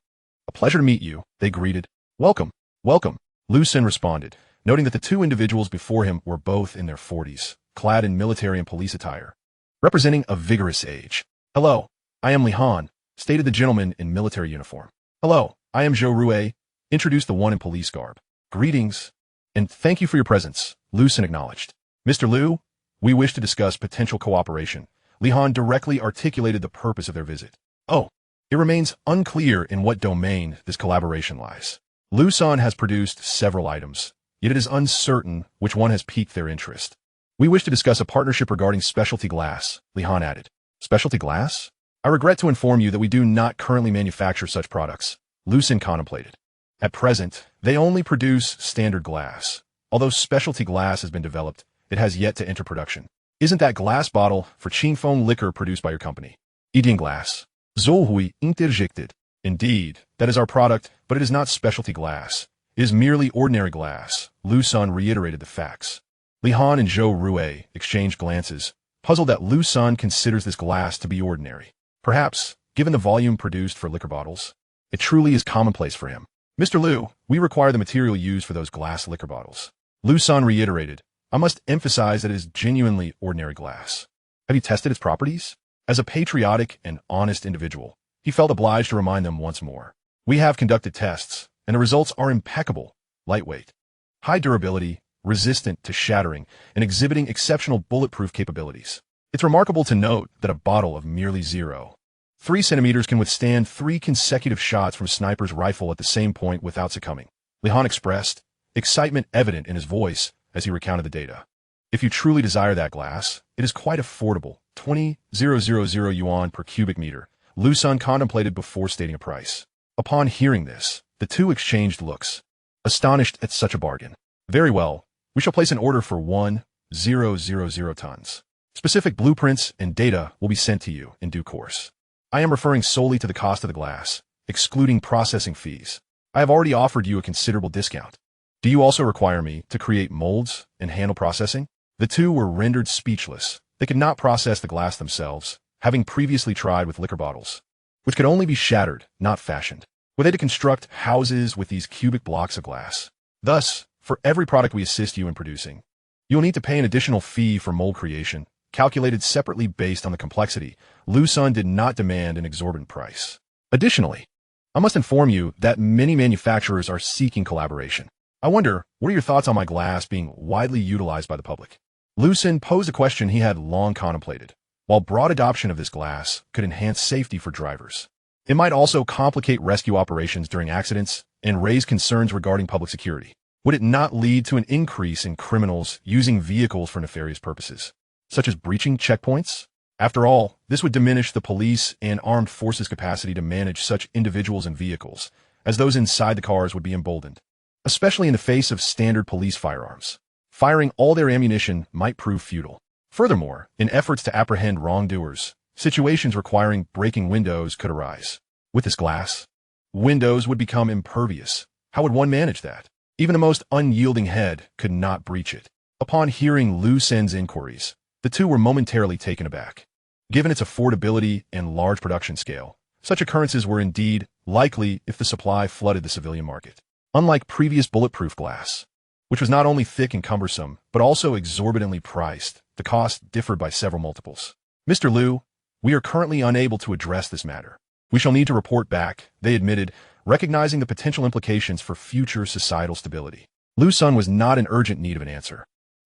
S1: a pleasure to meet you, they greeted. Welcome, welcome, Liu Sen responded, noting that the two individuals before him were both in their 40s, clad in military and police attire, representing a vigorous age. Hello, I am Li Han, stated the gentleman in military uniform. Hello, I am Zhou Rue, introduced the one in police garb. Greetings, and thank you for your presence, Liu Sen acknowledged. Mr. Liu, we wish to discuss potential cooperation. Li Han directly articulated the purpose of their visit. Oh, it remains unclear in what domain this collaboration lies. Liu Sen has produced several items, yet it is uncertain which one has piqued their interest. We wish to discuss a partnership regarding specialty glass, Li Han added. Specialty glass? I regret to inform you that we do not currently manufacture such products, Liu Sen contemplated. At present, they only produce standard glass. Although specialty glass has been developed, it has yet to enter production. Isn't that glass bottle for Qing Feng liquor produced by your company? Edian Glass. Zolhui interjected. Indeed, that is our product, but it is not specialty glass. It is merely ordinary glass. Liu Sen reiterated the facts. Li Han and Zhou Rue exchanged glances, puzzled that Liu Sen considers this glass to be ordinary. Perhaps, given the volume produced for liquor bottles, it truly is commonplace for him. Mr. Liu, we require the material used for those glass liquor bottles. Liu Sen reiterated. I must emphasize that it is genuinely ordinary glass. Have you tested its properties? As a patriotic and honest individual, he felt obliged to remind them once more. We have conducted tests, and the results are impeccable, lightweight, high durability, resistant to shattering, and exhibiting exceptional bulletproof capabilities. It's remarkable to note that a bottle of merely 0.3 centimeters can withstand 3 consecutive shots from a sniper's rifle at the same point without succumbing. Li Han expressed, excitement evident in his voice as he recounted the data. If you truly desire that glass, it is quite affordable, 20,000 yuan per cubic meter, Liu Sen contemplated before stating a price. Upon hearing this, the two exchanged looks, astonished at such a bargain. Very well, we shall place an order for 1,000 tons. Specific blueprints and data will be sent to you in due course. I am referring solely to the cost of the glass. excluding processing fees. I have already offered you a considerable discount. Do you also require me to create molds and handle processing? The two were rendered speechless. They could not process the glass themselves, having previously tried with liquor bottles, which could only be shattered, not fashioned. Were they to construct houses with these cubic blocks of glass? Thus, for every product we assist you in producing, you'll need to pay an additional fee for mold creation, calculated separately based on the complexity. Liu Sen did not demand an exorbitant price. Additionally, I must inform you that many manufacturers are seeking collaboration. I wonder, what are your thoughts on my glass being widely utilized by the public? Liu Sen posed a question he had long contemplated. While broad adoption of this glass could enhance safety for drivers, it might also complicate rescue operations during accidents and raise concerns regarding public security. Would it not lead to an increase in criminals using vehicles for nefarious purposes, such as breaching checkpoints? After all, this would diminish the police and armed forces' capacity to manage such individuals and vehicles, as those inside the cars would be emboldened, especially in the face of standard police firearms. Firing all their ammunition might prove futile. Furthermore, in efforts to apprehend wrongdoers, situations requiring breaking windows could arise. With this glass, windows would become impervious. How would one manage that? Even the most unyielding head could not breach it. Upon hearing Liu Sen's inquiries, the two were momentarily taken aback. Given its affordability and large production scale, such occurrences were indeed likely if the supply flooded the civilian market. Unlike previous bulletproof glass, which was not only thick and cumbersome, but also exorbitantly priced, the cost differed by several multiples. Mr. Liu, we are currently unable to address this matter. We shall need to report back, they admitted, recognizing the potential implications for future societal stability. Liu Sen was not in urgent need of an answer,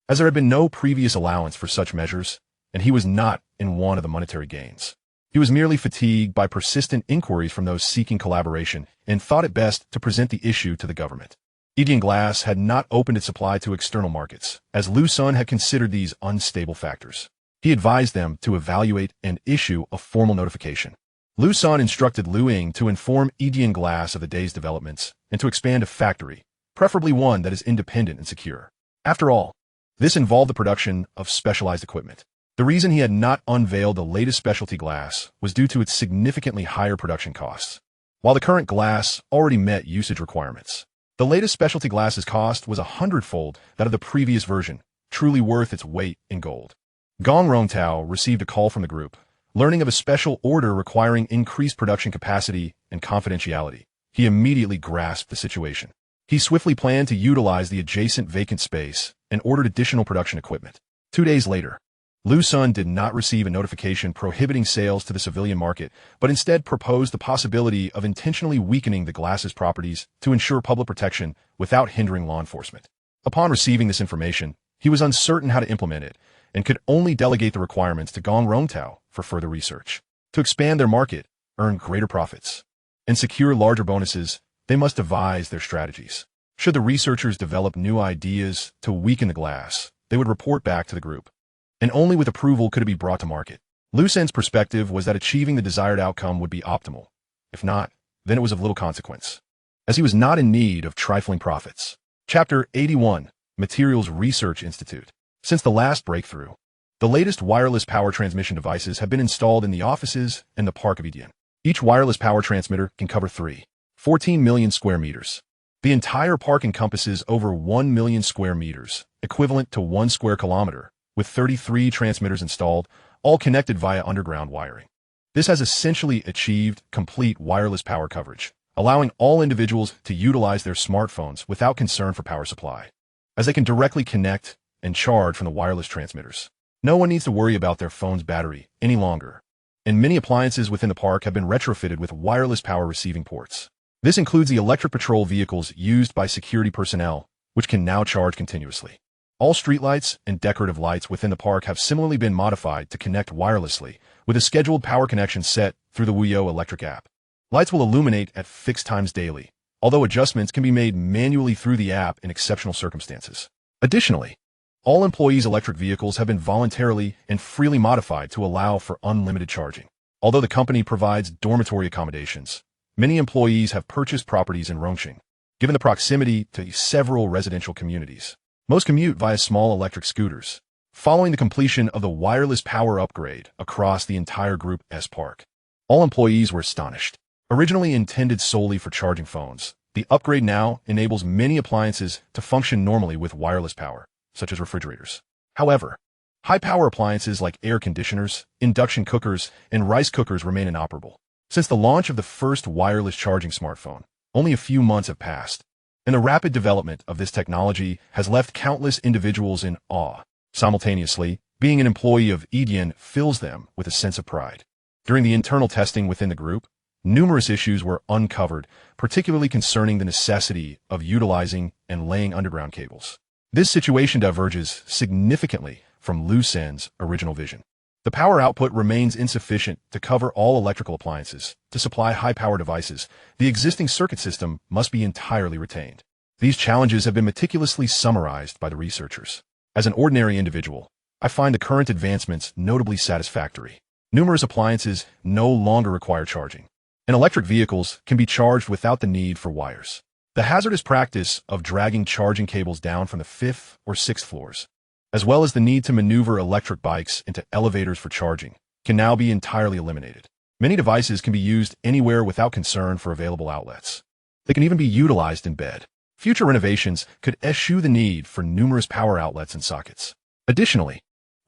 S1: as there had been no previous allowance for such measures, and he was not in want of the monetary gains. He was merely fatigued by persistent inquiries from those seeking collaboration and thought it best to present the issue to the government. Edian Glass had not opened its supply to external markets, as Liu Sen had considered these unstable factors. He advised them to evaluate and issue a formal notification. Liu Sen instructed Liu Ying to inform Edian Glass of the day's developments and to expand a factory, preferably one that is independent and secure. After all, this involved the production of specialized equipment. The reason he had not unveiled the latest specialty glass was due to its significantly higher production costs. While the current glass already met usage requirements, the latest specialty glass's cost was 100-fold that of the previous version, truly worth its weight in gold. Gong Rongtao received a call from the group, learning of a special order requiring increased production capacity and confidentiality. He immediately grasped the situation. He swiftly planned to utilize the adjacent vacant space and ordered additional production equipment. 2 days later, Liu Sen did not receive a notification prohibiting sales to the civilian market, but instead proposed the possibility of intentionally weakening the glass's properties to ensure public protection without hindering law enforcement. Upon receiving this information, he was uncertain how to implement it and could only delegate the requirements to Gong Rongtao for further research. To expand their market, earn greater profits, and secure larger bonuses, they must devise their strategies. Should the researchers develop new ideas to weaken the glass, they would report back to the group, and only with approval could it be brought to market. Liu Sen's perspective was that achieving the desired outcome would be optimal. If not, then it was of little consequence, as he was not in need of trifling profits. Chapter 81, Materials Research Institute. Since the last breakthrough, the latest wireless power transmission devices have been installed in the offices and the park of Edian. Each wireless power transmitter can cover 14 million square meters. The entire park encompasses over 1 million square meters, equivalent to 1 square kilometer, with 33 transmitters installed, all connected via underground wiring. This has essentially achieved complete wireless power coverage, allowing all individuals to utilize their smartphones without concern for power supply, as they can directly connect and charge from the wireless transmitters. No one needs to worry about their phone's battery any longer, and many appliances within the park have been retrofitted with wireless power receiving ports. This includes the electric patrol vehicles used by security personnel, which can now charge continuously. All streetlights and decorative lights within the park have similarly been modified to connect wirelessly, with a scheduled power connection set through the Wuyo electric app. Lights will illuminate at fixed times daily, although adjustments can be made manually through the app in exceptional circumstances. Additionally, all employees' electric vehicles have been voluntarily and freely modified to allow for unlimited charging. Although the company provides dormitory accommodations, many employees have purchased properties in Rongqing, given the proximity to several residential communities. Most commute via small electric scooters, following the completion of the wireless power upgrade across the entire Group S park. All employees were astonished. Originally intended solely for charging phones, the upgrade now enables many appliances to function normally with wireless power, such as refrigerators. However, high-power appliances like air conditioners, induction cookers, and rice cookers remain inoperable. Since the launch of the first wireless charging smartphone, only a few months have passed, and the rapid development of this technology has left countless individuals in awe. Simultaneously, being an employee of Edian fills them with a sense of pride. During the internal testing within the group, numerous issues were uncovered, particularly concerning the necessity of utilizing and laying underground cables. This situation diverges significantly from Liu Sen's original vision. The power output remains insufficient to cover all electrical appliances. To supply high-power devices, the existing circuit system must be entirely retained. These challenges have been meticulously summarized by the researchers. As an ordinary individual, I find the current advancements notably satisfactory. Numerous appliances no longer require charging, and electric vehicles can be charged without the need for wires. The hazardous practice of dragging charging cables down from the 5th or 6th floors, as well as the need to maneuver electric bikes into elevators for charging, can now be entirely eliminated. Many devices can be used anywhere without concern for available outlets. They can even be utilized in bed. Future renovations could eschew the need for numerous power outlets and sockets. Additionally,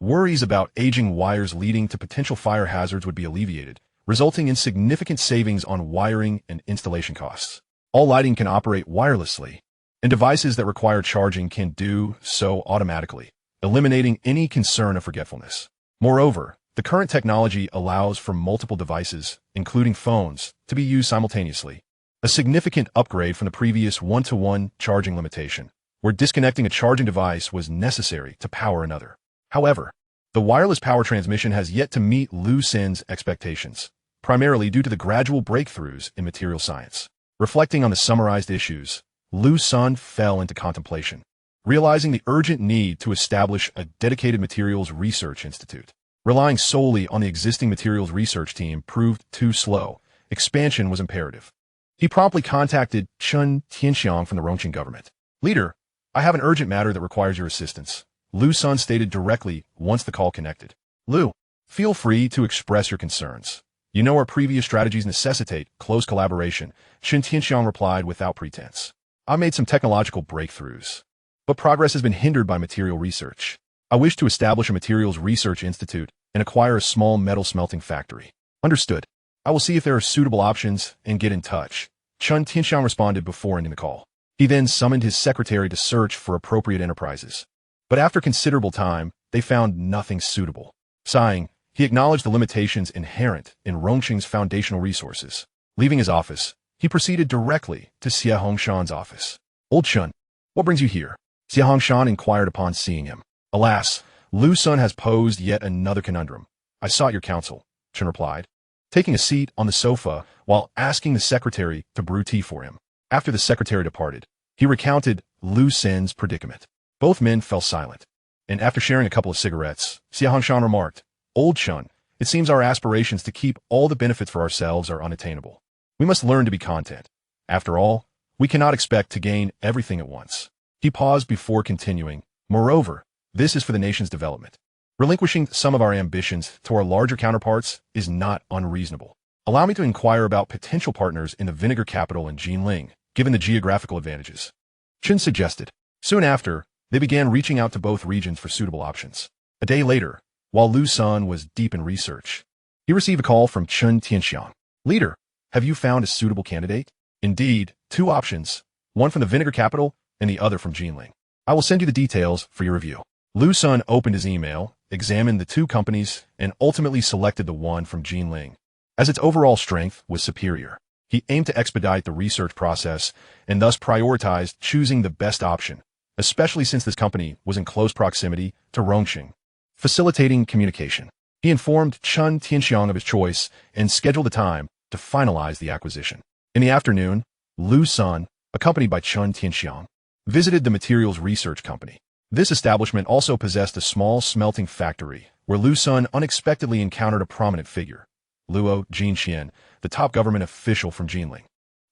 S1: worries about aging wires leading to potential fire hazards would be alleviated, resulting in significant savings on wiring and installation costs. All lighting can operate wirelessly, and devices that require charging can do so automatically, eliminating any concern of forgetfulness. Moreover, the current technology allows for multiple devices, including phones, to be used simultaneously, a significant upgrade from the previous one-to-one charging limitation, where disconnecting a charging device was necessary to power another. However, the wireless power transmission has yet to meet Liu Sen's expectations, primarily due to the gradual breakthroughs in material science. Reflecting on the summarized issues, Liu Sen fell into contemplation, realizing the urgent need to establish a dedicated materials research institute. Relying solely on the existing materials research team proved too slow. Expansion was imperative. He promptly contacted Chen Tianxiang from the Rongqing government. "Leader, I have an urgent matter that requires your assistance," Liu Sen stated directly once the call connected. "Liu, feel free to express your concerns. You know our previous strategies necessitate close collaboration," Chen Tianxiang replied without pretense. "I made some technological breakthroughs, but progress has been hindered by material research. I wish to establish a materials research institute and acquire a small metal smelting factory." "Understood. I will see if there are suitable options and get in touch," Chen Tianxiang responded before ending the call. He then summoned his secretary to search for appropriate enterprises. But after considerable time, they found nothing suitable. Sighing, he acknowledged the limitations inherent in Rongqing's foundational resources. Leaving his office, he proceeded directly to Xie Hongshan's office. "Old Chen, what brings you here?" Xie Hongshan inquired upon seeing him. "Alas, Liu Sen has posed yet another conundrum. I sought your counsel," Chen replied, taking a seat on the sofa while asking the secretary to brew tea for him. After the secretary departed, he recounted Liu Sen's predicament. Both men fell silent, and after sharing a couple of cigarettes, Xie Hongshan remarked, "Old Chen, it seems our aspirations to keep all the benefits for ourselves are unattainable. We must learn to be content. After all, we cannot expect to gain everything at once." He paused before continuing, "Moreover, this is for the nation's development. Relinquishing some of our ambitions to our larger counterparts is not unreasonable. Allow me to inquire about potential partners in the vinegar capital in Jinling, given the geographical advantages," Chen suggested. Soon after, they began reaching out to both regions for suitable options. A day later, while Liu Sen was deep in research, he received a call from Chen Tianxiang. "Leader, have you found a suitable candidate?" "Indeed, 2 options, one from the vinegar capital and the other from Jinling. I will send you the details for your review." Liu Sen opened his email, examined the 2 companies, and ultimately selected the one from Jinling, as its overall strength was superior. He aimed to expedite the research process and thus prioritized choosing the best option, especially since this company was in close proximity to Rongqing, facilitating communication. He informed Chen Tianxiang of his choice and scheduled a time to finalize the acquisition. In the afternoon, Liu Sen, accompanied by Chen Tianxiang, visited the materials research company. This establishment also possessed a small smelting factory, where Liu Sen unexpectedly encountered a prominent figure, Luo Jinxian, the top government official from Jinling.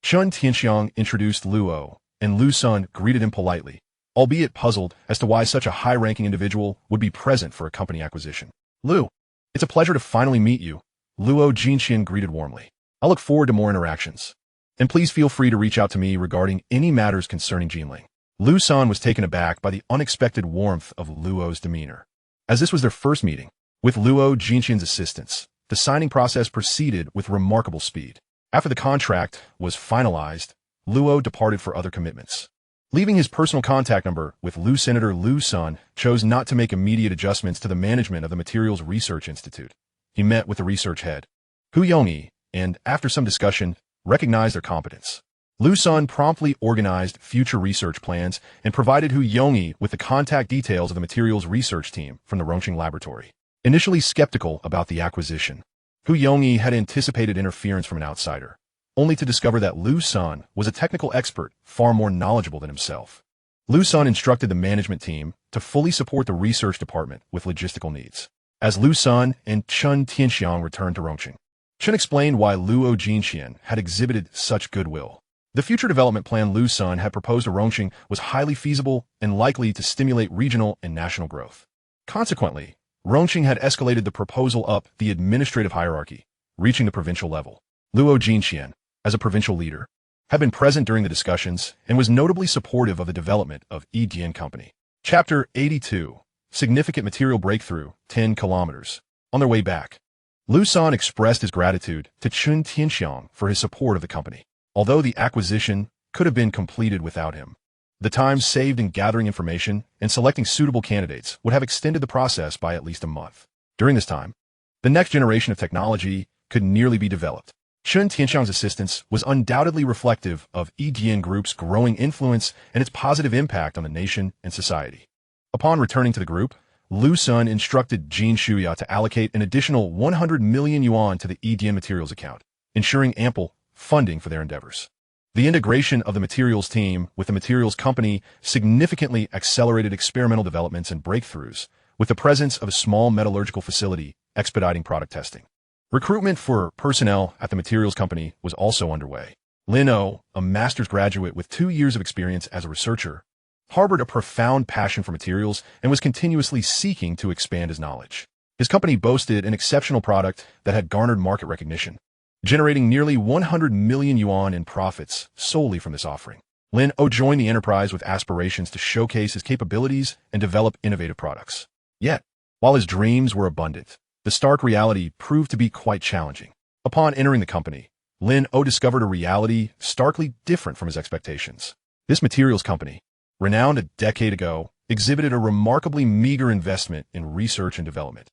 S1: Chen Tianxiang introduced Luo, and Liu Sen greeted him politely, albeit puzzled as to why such a high-ranking individual would be present for a company acquisition. "Liu, it's a pleasure to finally meet you," Luo Jinxian greeted warmly. I look forward to more interactions. And please feel free to reach out to me regarding any matters concerning Jinling. Liu Sen was taken aback by the unexpected warmth of Luo's demeanor. As this was their first meeting, with Luo Jinqian's assistance, the signing process proceeded with remarkable speed. After the contract was finalized, Luo departed for other commitments. Leaving his personal contact number with Senator Liu Sen chose not to make immediate adjustments to the management of the Materials Research Institute. He met with the research head, Hu Yongyi, and, after some discussion, recognized their competence. Liu Sen promptly organized future research plans and provided Hu Yongyi with the contact details of the materials research team from the Rongqing laboratory. Initially skeptical about the acquisition, Hu Yongyi had anticipated interference from an outsider, only to discover that Liu Sen was a technical expert far more knowledgeable than himself. Liu Sen instructed the management team to fully support the research department with logistical needs. As Liu Sen and Chen Tianxiang returned to Rongqing, Chen explained why Luo Jinqian had exhibited such goodwill. The future development plan Liu Sen had proposed to Rongqing was highly feasible and likely to stimulate regional and national growth. Consequently, Rongqing had escalated the proposal up the administrative hierarchy, reaching the provincial level. Luo Jinqian, as a provincial leader, had been present during the discussions and was notably supportive of the development of Dian Company. Chapter 82. Significant Material Breakthrough, 10 kilometers. On their way back, Liu Sen expressed his gratitude to Chen Tianxiang for his support of the company. Although the acquisition could have been completed without him, the time saved in gathering information and selecting suitable candidates would have extended the process by at least a month. During this time, the next generation of technology could nearly be developed. Chen Tianxiang's assistance was undoubtedly reflective of Dian Group's growing influence and its positive impact on the nation and society. Upon returning to the group, Liu Sen instructed Jin Shuya to allocate an additional 100 million yuan to the Dian Materials account, ensuring ample funding for their endeavors. The integration of the materials team with the materials company significantly accelerated experimental developments and breakthroughs, with the presence of a small metallurgical facility expediting product testing. Recruitment for personnel at the materials company was also underway. Lin O, a master's graduate with 2 years of experience as a researcher, harbored a profound passion for materials and was continuously seeking to expand his knowledge. His company boasted an exceptional product that had garnered market recognition, generating nearly 100 million yuan in profits solely from this offering. Lin O joined the enterprise with aspirations to showcase his capabilities and develop innovative products. Yet, while his dreams were abundant, the stark reality proved to be quite challenging. Upon entering the company, Lin O discovered a reality starkly different from his expectations. This materials company, renowned a decade ago, exhibited a remarkably meager investment in research and development,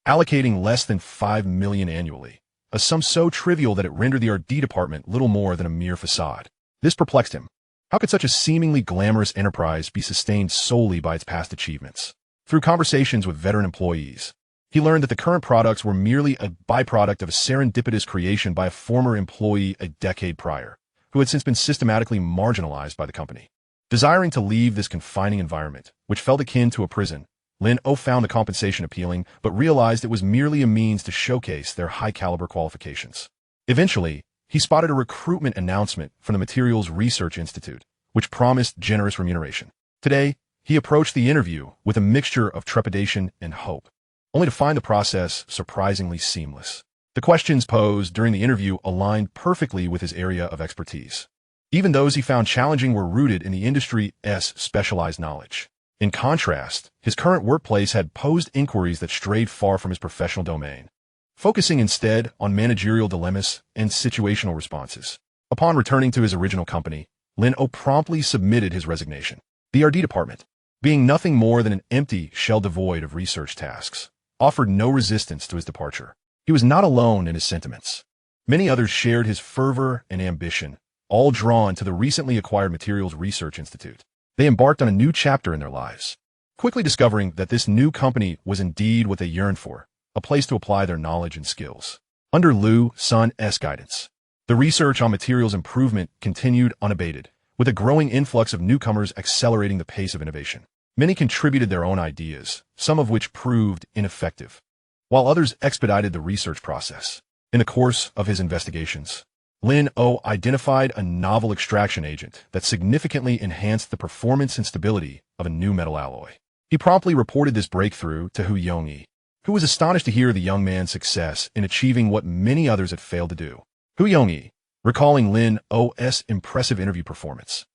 S1: allocating less than 5 million annually, a sum so trivial that it rendered the R&D department little more than a mere facade. This perplexed him. How could such a seemingly glamorous enterprise be sustained solely by its past achievements? Through conversations with veteran employees, he learned that the current products were merely a byproduct of a serendipitous creation by a former employee a decade prior, who had since been systematically marginalized by the company. Desiring to leave this confining environment, which felt akin to a prison, Lin O found the compensation appealing, but realized it was merely a means to showcase their high-caliber qualifications. Eventually, he spotted a recruitment announcement from the Materials Research Institute, which promised generous remuneration. Today, he approached the interview with a mixture of trepidation and hope, only to find the process surprisingly seamless. The questions posed during the interview aligned perfectly with his area of expertise. Even those he found challenging were rooted in the industry's specialized knowledge. In contrast, his current workplace had posed inquiries that strayed far from his professional domain, focusing instead on managerial dilemmas and situational responses. Upon returning to his original company, Lin O promptly submitted his resignation. The R&D department, being nothing more than an empty shell devoid of research tasks, offered no resistance to his departure. He was not alone in his sentiments. Many others shared his fervor and ambition, all drawn to the recently acquired Materials Research Institute. They embarked on a new chapter in their lives, quickly discovering that this new company was indeed what they yearned for, a place to apply their knowledge and skills. Under Liu Sen's guidance, the research on materials improvement continued unabated, with a growing influx of newcomers accelerating the pace of innovation. Many contributed their own ideas, some of which proved ineffective, while others expedited the research process. In the course of his investigations, Lin O identified a novel extraction agent that significantly enhanced the performance and stability of a new metal alloy. He promptly reported this breakthrough to Hu Yongyi, who was astonished to hear the young man's success in achieving what many others had failed to do. Hu Yongyi, recalling Lin O's impressive interview performance,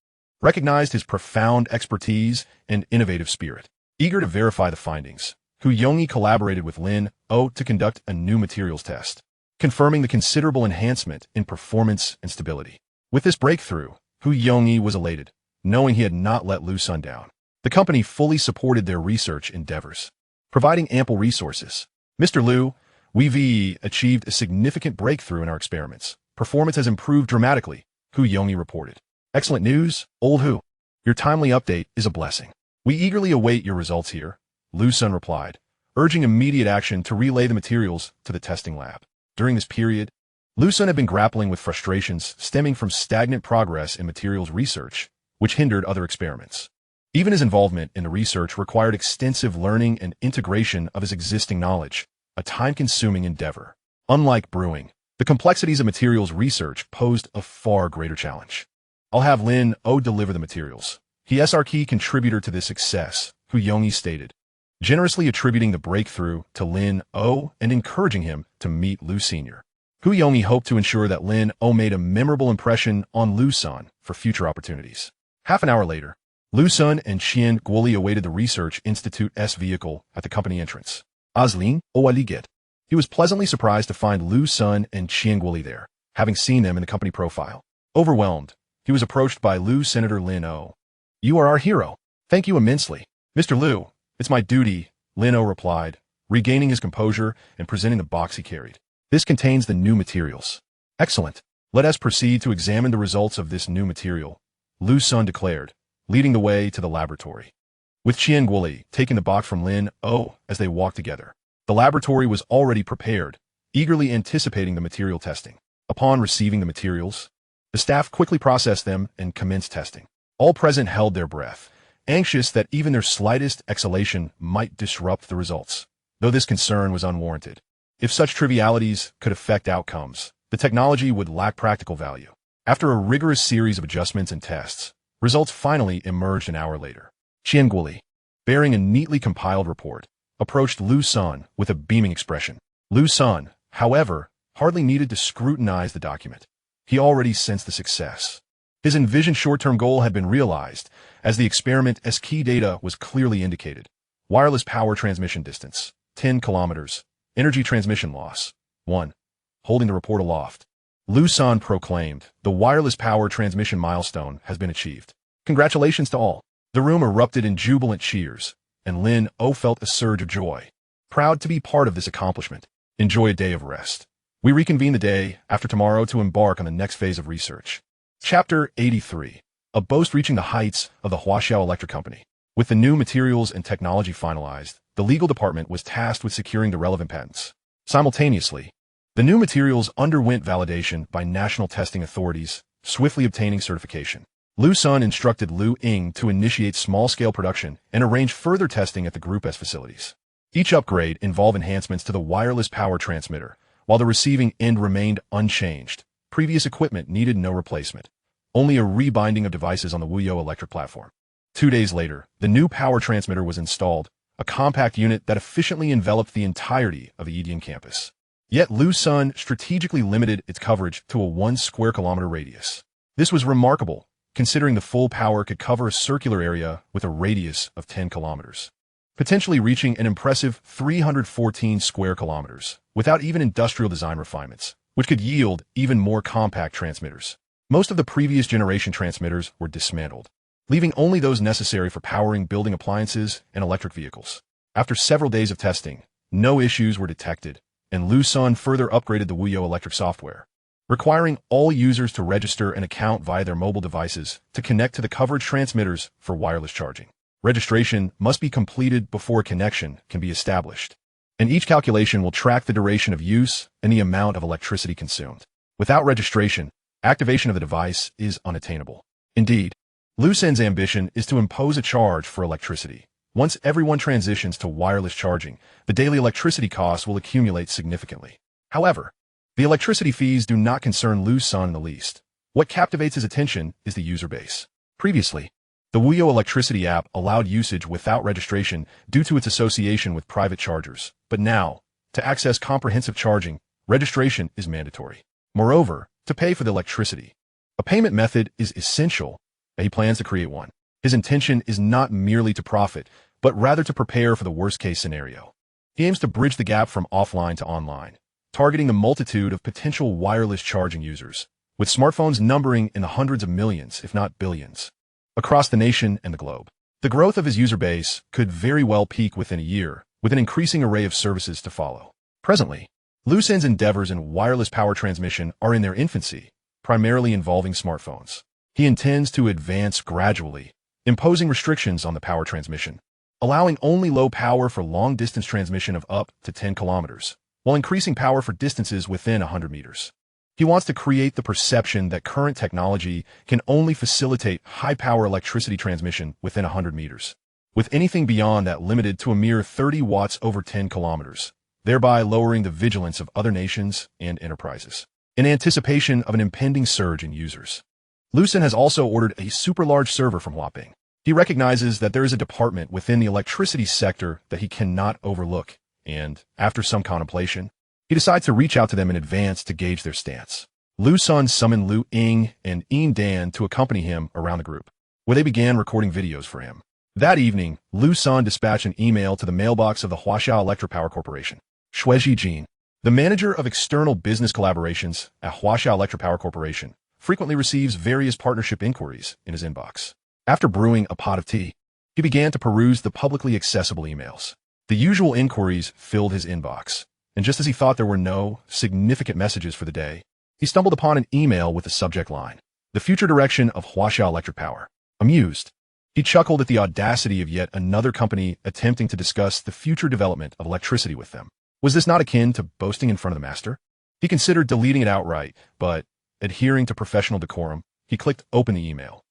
S1: recognized his profound expertise and innovative spirit. Eager to verify the findings, Hu Yongyi collaborated with Lin O to conduct a new materials test, confirming the considerable enhancement in performance and stability. With this breakthrough, Hu Yongyi was elated, knowing he had not let Liu Sen down. The company fully supported their research endeavors, providing ample resources. Mr. Liu, we've achieved a significant breakthrough in our experiments. Performance has improved dramatically, Hu Yongyi reported. Excellent news, old Hu. Your timely update is a blessing. We eagerly await your results here, Liu Sen replied, urging immediate action to relay the materials to the testing lab. During this period, Liu Sen had been grappling with frustrations stemming from stagnant progress in materials research, which hindered other experiments. Even his involvement in the research required extensive learning and integration of his existing knowledge, a time-consuming endeavor. Unlike brewing, the complexities of materials research posed a far greater challenge. I'll have Lin O deliver the materials. He is our key contributor to this success, Hu Yongyi stated, generously attributing the breakthrough to Lin O and encouraging him to meet Liu Sr. Hu Yongyi hoped to ensure that Lin O made a memorable impression on Liu Sen for future opportunities. Half an hour later, Liu Sen and Qian Guoli awaited the Research Institute's vehicle at the company entrance. Azling Oaliget. He was pleasantly surprised to find Liu Sen and Qian Guoli there, having seen them in the company profile. Overwhelmed, he was approached by Liu Senator Lin O. You are our hero. Thank you immensely. Mr. Liu, it's my duty, Lin O replied, regaining his composure and presenting the box he carried. This contains the new materials. Excellent. Let us proceed to examine the results of this new material, Liu Sen declared, leading the way to the laboratory. With Qian Guoli taking the box from Lin O as they walked together. The laboratory was already prepared, eagerly anticipating the material testing. Upon receiving the materials, the staff quickly processed them and commenced testing. All present held their breath, anxious that even their slightest exhalation might disrupt the results, though this concern was unwarranted. If such trivialities could affect outcomes, the technology would lack practical value. After a rigorous series of adjustments and tests, results finally emerged an hour later. Qian Guoli, bearing a neatly compiled report, approached Liu Sen with a beaming expression. Liu Sen, however, hardly needed to scrutinize the document. He already sensed the success. His envisioned short-term goal had been realized, as the experiment's key data was clearly indicated. Wireless power transmission distance, 10 kilometers. Energy transmission loss, 1. Holding the report aloft, Liu Sen proclaimed, the wireless power transmission milestone has been achieved. Congratulations to all. The room erupted in jubilant cheers, and Lin O felt a surge of joy. Proud to be part of this accomplishment. Enjoy a day of rest. We reconvene the day after tomorrow to embark on the next phase of research. Chapter 83. A boast reaching the heights of the Huaxiao Electric Company. With the new materials and technology finalized, the legal department was tasked with securing the relevant patents. Simultaneously, the new materials underwent validation by national testing authorities, swiftly obtaining certification. Liu Sen instructed Liu Ying to initiate small-scale production and arrange further testing at the Group's facilities. Each upgrade involved enhancements to the wireless power transmitter, while the receiving end remained unchanged. Previous equipment needed no replacement, only a rebinding of devices on the Wuyou electric platform. 2 days later, the new power transmitter was installed, a compact unit that efficiently enveloped the entirety of the Edian campus. Yet Liu Sen strategically limited its coverage to a 1 square kilometer radius. This was remarkable, considering the full power could cover a circular area with a radius of 10 kilometers, potentially reaching an impressive 314 square kilometers, without even industrial design refinements, which could yield even more compact transmitters. Most of the previous generation transmitters were dismantled, leaving only those necessary for powering building appliances and electric vehicles. After several days of testing, no issues were detected, and Liu Sen further upgraded the Wuyou electric software, requiring all users to register an account via their mobile devices to connect to the coverage transmitters for wireless charging. Registration must be completed before a connection can be established, and each calculation will track the duration of use and the amount of electricity consumed. Without registration, activation of the device is unattainable. Indeed, Liu Sen's ambition is to impose a charge for electricity. Once everyone transitions to wireless charging, the daily electricity costs will accumulate significantly. However, the electricity fees do not concern Liu Sen in the least. What captivates his attention is the user base. Previously, the Wuyou electricity app allowed usage without registration due to its association with private chargers. But now, to access comprehensive charging, registration is mandatory. Moreover, to pay for the electricity. A payment method is essential, and he plans to create one. His intention is not merely to profit, but rather to prepare for the worst-case scenario. He aims to bridge the gap from offline to online, targeting the multitude of potential wireless charging users, with smartphones numbering in the hundreds of millions, if not billions, across the nation and the globe. The growth of his user base could very well peak within a year, with an increasing array of services to follow. Presently, Liu Sen's endeavors in wireless power transmission are in their infancy, primarily involving smartphones. He intends to advance gradually, imposing restrictions on the power transmission, allowing only low power for long-distance transmission of up to 10 kilometers, while increasing power for distances within 100 meters. He wants to create the perception that current technology can only facilitate high-power electricity transmission within 100 meters, with anything beyond that limited to a mere 30 watts over 10 kilometers, thereby lowering the vigilance of other nations and enterprises. In anticipation of an impending surge in users, Liu Sen has also ordered a super-large server from Huaping. He recognizes that there is a department within the electricity sector that he cannot overlook, and, after some contemplation, he decides to reach out to them in advance to gauge their stance. Liu Sen summoned Liu Ying and Yin Dan to accompany him around the group, where they began recording videos for him. That evening, Liu Sen dispatched an email to the mailbox of the Huaxiao Electric Power Corporation. Shuizhi Jin, the manager of external business collaborations at Huaxiao Electric Power Corporation, frequently receives various partnership inquiries in his inbox. After brewing a pot of tea, he began to peruse the publicly accessible emails. The usual inquiries filled his inbox, and just as he thought there were no significant messages for the day, he stumbled upon an email with the subject line, "The future direction of Huaxiao Electric Power." Amused, he chuckled at the audacity of yet another company attempting to discuss the future development of electricity with them. Was this not akin to boasting in front of the master? He considered deleting it outright, but, adhering to professional decorum, he clicked open the email.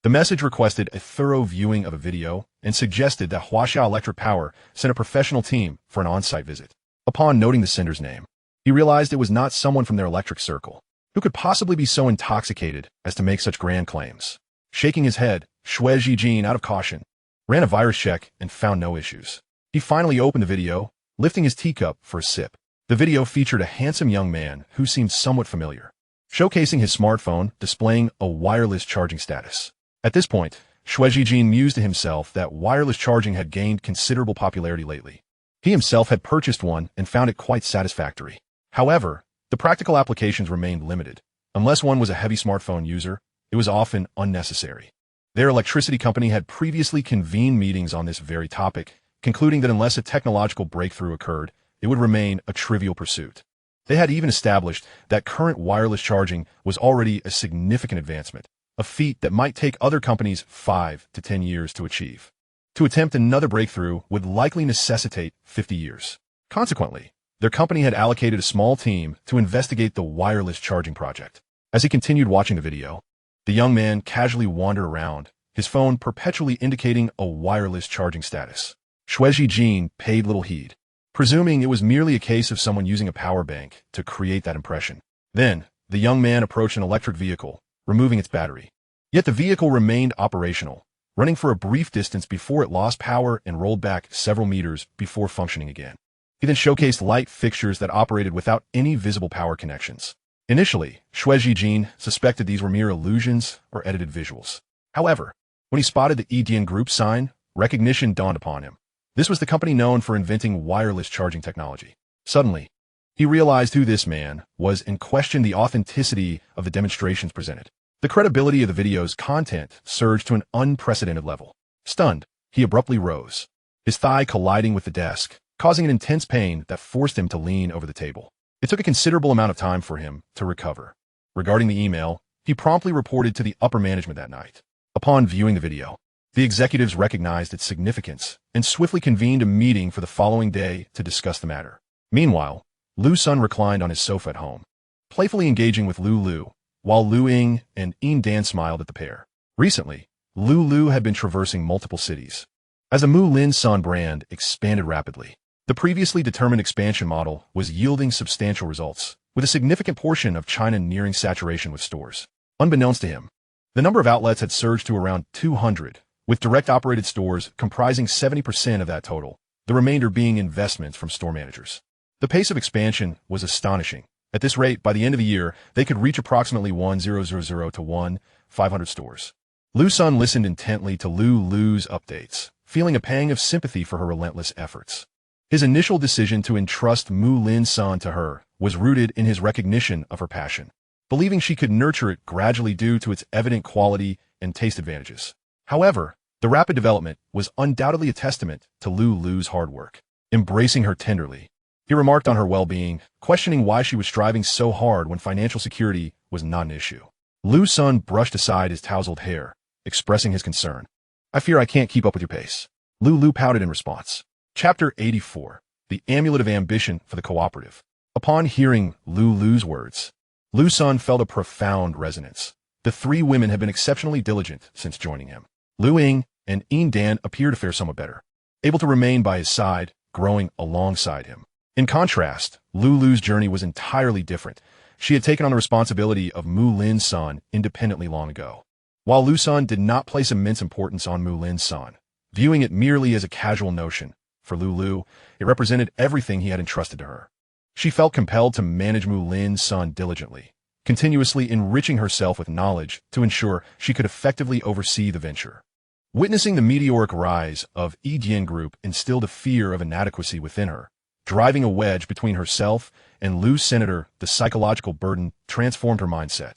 S1: The message requested a thorough viewing of a video and suggested that Huaxiao Electric Power sent a professional team for an on-site visit. Upon noting the sender's name, he realized it was not someone from their electric circle. Who could possibly be so intoxicated as to make such grand claims? Shaking his head, Shuizhi Jin, out of caution, ran a virus check and found no issues. He finally opened the video, lifting his teacup for a sip. The video featured a handsome young man who seemed somewhat familiar, showcasing his smartphone, displaying a wireless charging status. At this point, Shuizhi Jin mused to himself that wireless charging had gained considerable popularity lately. He himself had purchased one and found it quite satisfactory. However, the practical applications remained limited. Unless one was a heavy smartphone user, it was often unnecessary. Their electricity company had previously convened meetings on this very topic, concluding that unless a technological breakthrough occurred, it would remain a trivial pursuit. They had even established that current wireless charging was already a significant advancement, a feat that might take other companies 5 to 10 years to achieve. To attempt another breakthrough would likely necessitate 50 years. Consequently, their company had allocated a small team to investigate the wireless charging project. As he continued watching the video, the young man casually wandered around, his phone perpetually indicating a wireless charging status. Shuizhi Jin paid little heed, presuming it was merely a case of someone using a power bank to create that impression. Then, the young man approached an electric vehicle, removing its battery. Yet the vehicle remained operational, running for a brief distance before it lost power and rolled back several meters before functioning again. He then showcased light fixtures that operated without any visible power connections. Initially, Shuizhi Jin suspected these were mere illusions or edited visuals. However, when he spotted the Edian Group sign, recognition dawned upon him. This was the company known for inventing wireless charging technology. Suddenly, he realized who this man was and questioned the authenticity of the demonstrations presented. The credibility of the video's content surged to an unprecedented level. Stunned, he abruptly rose, his thigh colliding with the desk, causing an intense pain that forced him to lean over the table. It took a considerable amount of time for him to recover. Regarding the email, he promptly reported to the upper management that night. Upon viewing the video, the executives recognized its significance and swiftly convened a meeting for the following day to discuss the matter. Meanwhile, Liu Sen reclined on his sofa at home, playfully engaging with Lu, while Liu Ying and Yin Dan smiled at the pair. Recently, Lu had been traversing multiple cities. As the Mu Lin San brand expanded rapidly, the previously determined expansion model was yielding substantial results, with a significant portion of China nearing saturation with stores. Unbeknownst to him, the number of outlets had surged to around 200, with direct-operated stores comprising 70% of that total, the remainder being investments from store managers. The pace of expansion was astonishing, At this rate, by the end of the year, they could reach approximately 1,000 to 1,500 stores. Liu Sen listened intently to Lu's updates, feeling a pang of sympathy for her relentless efforts. His initial decision to entrust Liu Sen to her was rooted in his recognition of her passion, believing she could nurture it gradually due to its evident quality and taste advantages. However, the rapid development was undoubtedly a testament to Lu's hard work. Embracing her tenderly, he remarked on her well-being, questioning why she was striving so hard when financial security was not an issue. Liu Sen brushed aside his tousled hair, expressing his concern. "I fear I can't keep up with your pace." Lu pouted in response. Chapter 84. The Amulet of Ambition for the Cooperative. Upon hearing Lu's words, Liu Sen felt a profound resonance. The three women had been exceptionally diligent since joining him. Lu Ying and Yin Dan appeared to fare somewhat better, able to remain by his side, growing alongside him. In contrast, Lu's journey was entirely different. She had taken on the responsibility of Liu Sen independently long ago. While Liu Sen did not place immense importance on Liu Sen, viewing it merely as a casual notion, for Lu, it represented everything he had entrusted to her. She felt compelled to manage Liu Sen diligently, continuously enriching herself with knowledge to ensure she could effectively oversee the venture. Witnessing the meteoric rise of Yidian Group instilled a fear of inadequacy within her, driving a wedge between herself and Liu Senator. The psychological burden transformed her mindset,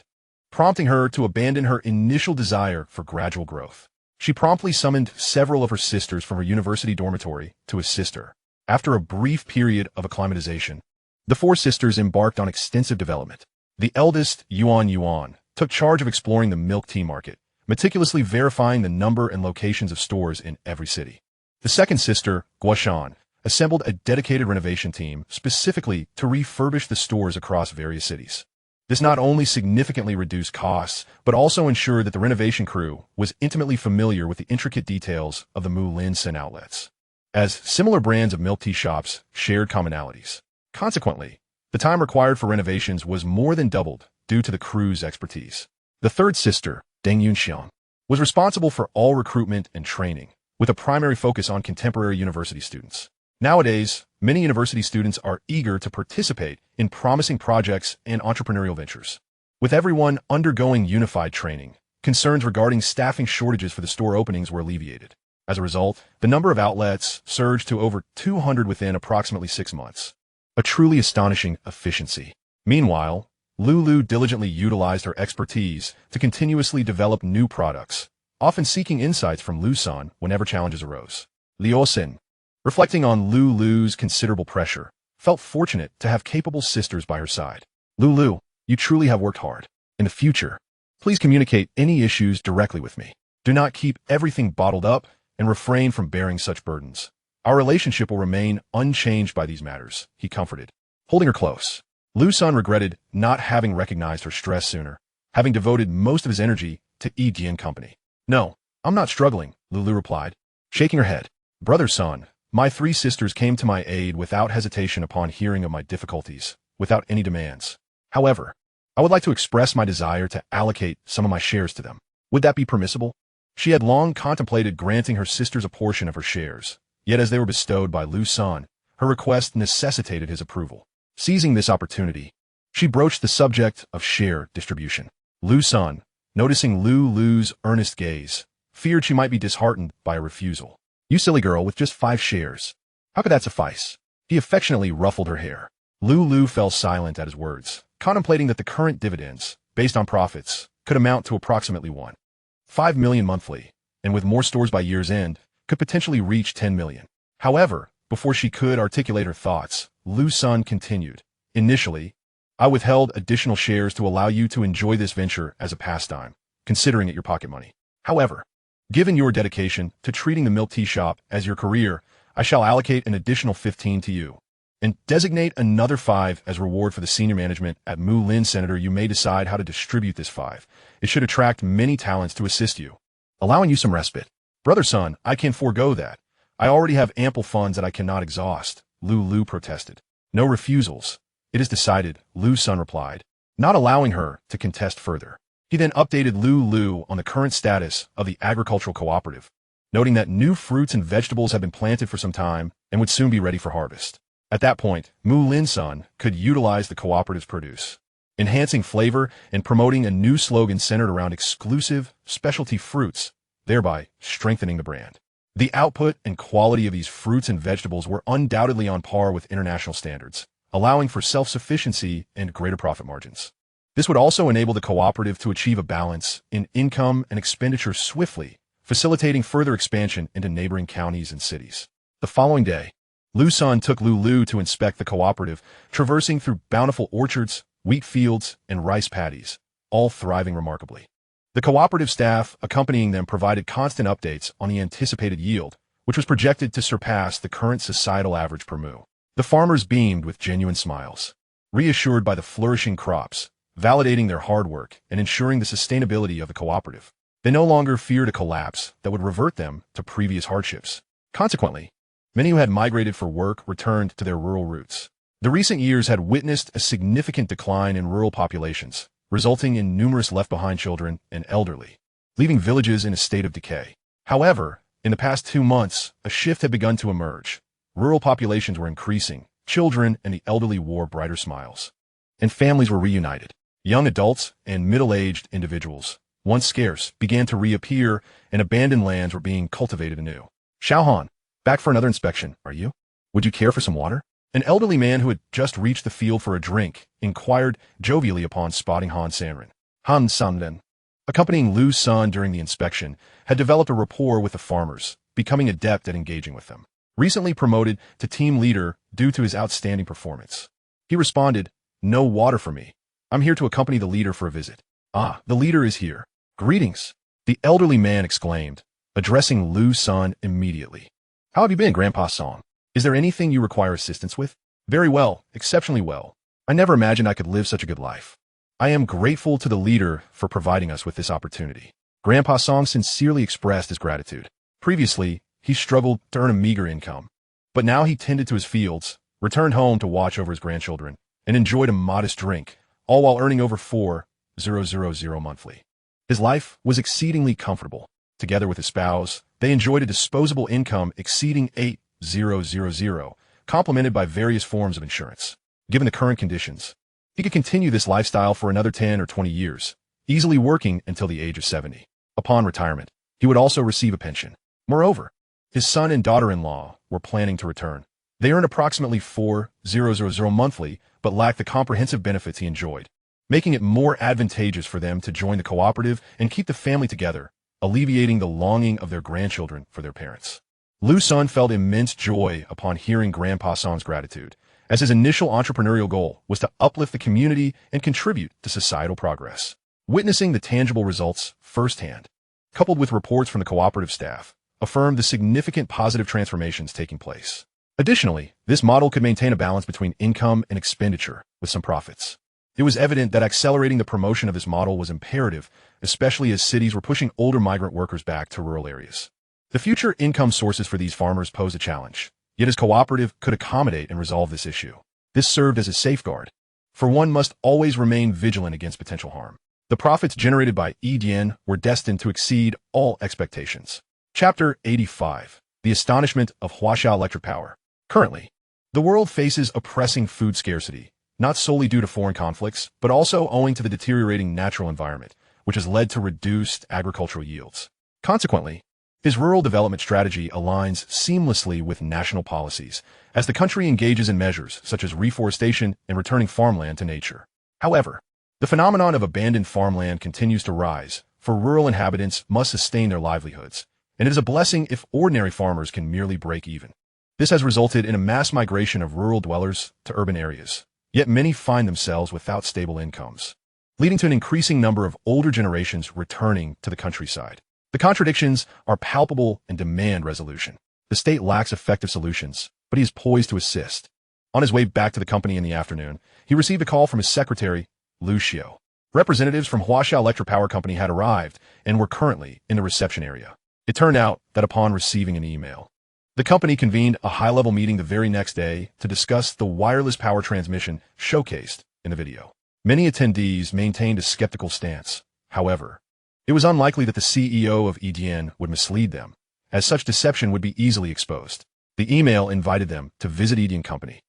S1: prompting her to abandon her initial desire for gradual growth. She promptly summoned several of her sisters from her university dormitory to assist her. After a brief period of acclimatization, the four sisters embarked on extensive development. The eldest, Yuan, took charge of exploring the milk tea market, meticulously verifying the number and locations of stores in every city. The second sister, Guoshan, assembled a dedicated renovation team specifically to refurbish the stores across various cities. This not only significantly reduced costs, but also ensured that the renovation crew was intimately familiar with the intricate details of the Liu Sen outlets, as similar brands of milk tea shops shared commonalities. Consequently, the time required for renovations was more than doubled due to the crew's expertise. The third sister, Deng Yunxiang, was responsible for all recruitment and training, with a primary focus on contemporary university students. Nowadays, many university students are eager to participate in promising projects and entrepreneurial ventures. With everyone undergoing unified training, concerns regarding staffing shortages for the store openings were alleviated. As a result, the number of outlets surged to over 200 within approximately 6 months. A truly astonishing efficiency. Meanwhile, Lu diligently utilized her expertise to continuously develop new products, often seeking insights from Liu Sen whenever challenges arose. Liu Sen, reflecting on Lu's considerable pressure, felt fortunate to have capable sisters by her side. Lu, you truly have worked hard. In the future, please communicate any issues directly with me. Do not keep everything bottled up and refrain from bearing such burdens. Our relationship will remain unchanged by these matters, he comforted. Holding her close, Liu Sen regretted not having recognized her stress sooner, having devoted most of his energy to Yidian Company. "No, I'm not struggling," Lu replied, shaking her head. "Brother Sen, my three sisters came to my aid without hesitation upon hearing of my difficulties, without any demands. However, I would like to express my desire to allocate some of my shares to them. Would that be permissible?" She had long contemplated granting her sisters a portion of her shares, yet as they were bestowed by Liu Sen, her request necessitated his approval. Seizing this opportunity, she broached the subject of share distribution. Liu Sen, noticing Lu's earnest gaze, feared she might be disheartened by a refusal. "You silly girl with just 5 shares. How could that suffice?" He affectionately ruffled her hair. Lu fell silent at his words, contemplating that the current dividends, based on profits, could amount to approximately 1.5 million monthly, and with more stores by year's end, could potentially reach 10 million. However, before she could articulate her thoughts, Liu Sen continued. "Initially, I withheld additional shares to allow you to enjoy this venture as a pastime, considering it your pocket money. However, given your dedication to treating the milk tea shop as your career, I shall allocate an additional 15 to you, and designate another 5 as reward for the senior management at Liu Senator. You may decide how to distribute this 5. It should attract many talents to assist you, allowing you some respite." "Brother Sen, I can forego that. I already have ample funds that I cannot exhaust," Lu protested. "No refusals. It is decided," Liu Sen replied, not allowing her to contest further. He then updated Lu on the current status of the agricultural cooperative, noting that new fruits and vegetables had been planted for some time and would soon be ready for harvest. At that point, Liu Sen could utilize the cooperative's produce, enhancing flavor and promoting a new slogan centered around exclusive, specialty fruits, thereby strengthening the brand. The output and quality of these fruits and vegetables were undoubtedly on par with international standards, allowing for self-sufficiency and greater profit margins. This would also enable the cooperative to achieve a balance in income and expenditure swiftly, facilitating further expansion into neighboring counties and cities. The following day, Liu Sen took Lu to inspect the cooperative, traversing through bountiful orchards, wheat fields, and rice paddies, all thriving remarkably. The cooperative staff accompanying them provided constant updates on the anticipated yield, which was projected to surpass the current societal average per mu. The farmers beamed with genuine smiles, reassured by the flourishing crops, validating their hard work and ensuring the sustainability of the cooperative. They no longer feared a collapse that would revert them to previous hardships. Consequently, many who had migrated for work returned to their rural roots. The recent years had witnessed a significant decline in rural populations, resulting in numerous left-behind children and elderly, leaving villages in a state of decay. However, in the past 2 months, a shift had begun to emerge. Rural populations were increasing, children and the elderly wore brighter smiles, and families were reunited. Young adults and middle-aged individuals, once scarce, began to reappear, and abandoned lands were being cultivated anew. Xiaohan, back for another inspection, are you? Would you care for some water? An elderly man who had just reached the field for a drink inquired jovially upon spotting Han Sanren. Han Sanren, accompanying Liu Sen during the inspection, had developed a rapport with the farmers, becoming adept at engaging with them. Recently promoted to team leader due to his outstanding performance, he responded, "No water for me. I'm here to accompany the leader for a visit." "Ah, the leader is here. Greetings," the elderly man exclaimed, addressing Liu Sen immediately. "How have you been, Grandpa Song? Is there anything you require assistance with?" "Very well, exceptionally well. I never imagined I could live such a good life. I am grateful to the leader for providing us with this opportunity." Grandpa Song sincerely expressed his gratitude. Previously, he struggled to earn a meager income, but now he tended to his fields, returned home to watch over his grandchildren, and enjoyed a modest drink, all while earning over 4,000 monthly. His life was exceedingly comfortable. Together with his spouse, they enjoyed a disposable income exceeding 8,000, complemented by various forms of insurance. Given the current conditions, he could continue this lifestyle for another 10 or 20 years, easily working until the age of 70. Upon retirement, he would also receive a pension. Moreover, his son and daughter-in-law were planning to return. They earned approximately 4,000 monthly, but lacked the comprehensive benefits he enjoyed, making it more advantageous for them to join the cooperative and keep the family together, alleviating the longing of their grandchildren for their parents. Liu Sen felt immense joy upon hearing Grandpa Song's gratitude, as his initial entrepreneurial goal was to uplift the community and contribute to societal progress. Witnessing the tangible results firsthand, coupled with reports from the cooperative staff, affirmed the significant positive transformations taking place. Additionally, this model could maintain a balance between income and expenditure, with some profits. It was evident that accelerating the promotion of this model was imperative, especially as cities were pushing older migrant workers back to rural areas. The future income sources for these farmers posed a challenge, yet his cooperative could accommodate and resolve this issue. This served as a safeguard, for one must always remain vigilant against potential harm. The profits generated by Edian were destined to exceed all expectations. Chapter 85. The Astonishment of Huaxia Electric Power. Currently, the world faces a pressing food scarcity, not solely due to foreign conflicts, but also owing to the deteriorating natural environment, which has led to reduced agricultural yields. Consequently, his rural development strategy aligns seamlessly with national policies, as the country engages in measures such as reforestation and returning farmland to nature. However, the phenomenon of abandoned farmland continues to rise, for rural inhabitants must sustain their livelihoods, and it is a blessing if ordinary farmers can merely break even. This has resulted in a mass migration of rural dwellers to urban areas, yet many find themselves without stable incomes, leading to an increasing number of older generations returning to the countryside. The contradictions are palpable and demand resolution. The state lacks effective solutions, but he is poised to assist. On his way back to the company in the afternoon, he received a call from his secretary, Liu Xiu. Representatives from Huaxia Electric Power Company had arrived and were currently in the reception area. It turned out that upon receiving an email, the company convened a high-level meeting the very next day to discuss the wireless power transmission showcased in the video. Many attendees maintained a skeptical stance. However, it was unlikely that the CEO of EDN would mislead them, as such deception would be easily exposed. The email invited them to visit EDN Company,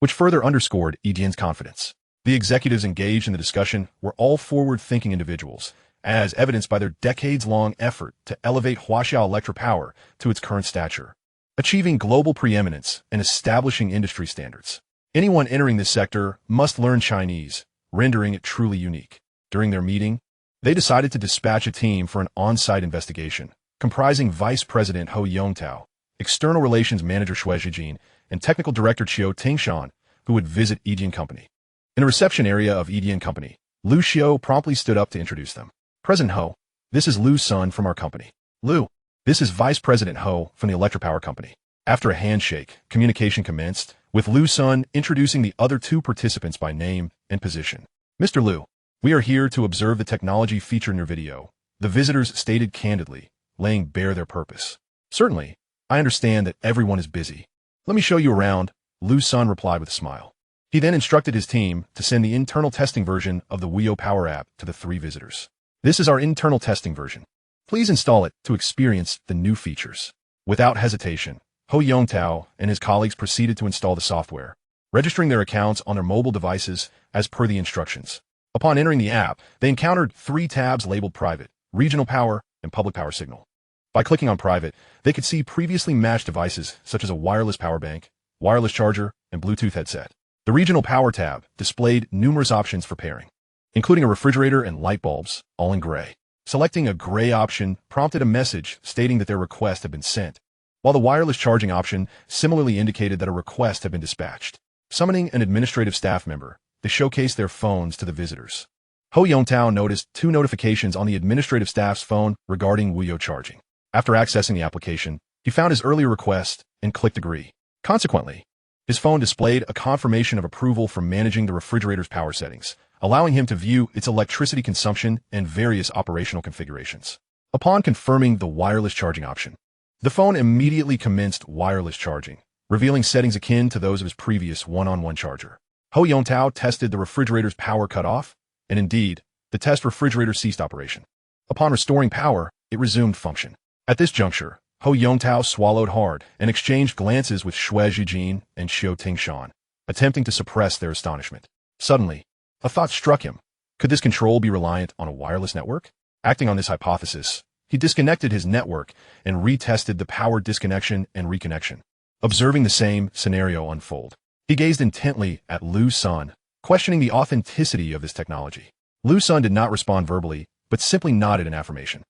S1: which further underscored Edian's confidence. The executives engaged in the discussion were all forward-thinking individuals, as evidenced by their decades-long effort to elevate Huaxiao Electropower to its current stature, achieving global preeminence and establishing industry standards. Anyone entering this sector must learn Chinese, rendering it truly unique. During their meeting, they decided to dispatch a team for an on-site investigation, comprising Vice President Hou Yongtao, External Relations Manager Xue Zhijin, and Technical Director Qiu Tingshan, who would visit Edian Company. In a reception area of Edian Company, Liu Xiu promptly stood up to introduce them. President Hou, this is Liu Sen from our company. Liu, this is Vice President Hou from the Electropower Company. After a handshake, communication commenced, with Liu Sen introducing the other two participants by name and position. Mr. Liu, we are here to observe the technology featured in your video, the visitors stated candidly, laying bare their purpose. Certainly, I understand that everyone is busy. Let me show you around, Liu Sen replied with a smile. He then instructed his team to send the internal testing version of the Huio Power app to the three visitors. This is our internal testing version. Please install it to experience the new features. Without hesitation, Hou Yongtao and his colleagues proceeded to install the software, registering their accounts on their mobile devices as per the instructions. Upon entering the app, they encountered three tabs labeled Private, Regional Power, and Public Power Signal. By clicking on Private, they could see previously matched devices such as a wireless power bank, wireless charger, and Bluetooth headset. The Regional Power tab displayed numerous options for pairing, including a refrigerator and light bulbs, all in gray. Selecting a gray option prompted a message stating that their request had been sent, while the wireless charging option similarly indicated that a request had been dispatched. Summoning an administrative staff member, they showcased their phones to the visitors. Hou Yongtao noticed two notifications on the administrative staff's phone regarding Huio charging. After accessing the application, he found his earlier request and clicked Agree. Consequently, his phone displayed a confirmation of approval for managing the refrigerator's power settings, allowing him to view its electricity consumption and various operational configurations. Upon confirming the wireless charging option, the phone immediately commenced wireless charging, revealing settings akin to those of his previous one-on-one charger. Hou Yongtao tested the refrigerator's power cutoff, and indeed, the test refrigerator ceased operation. Upon restoring power, it resumed function. At this juncture, Hou Yongtao swallowed hard and exchanged glances with Xue Zhijin and Qiu Tingshan, attempting to suppress their astonishment. Suddenly, a thought struck him. Could this control be reliant on a wireless network? Acting on this hypothesis, he disconnected his network and retested the power disconnection and reconnection, observing the same scenario unfold. He gazed intently at Liu Sen, questioning the authenticity of this technology. Liu Sen did not respond verbally, but simply nodded in affirmation.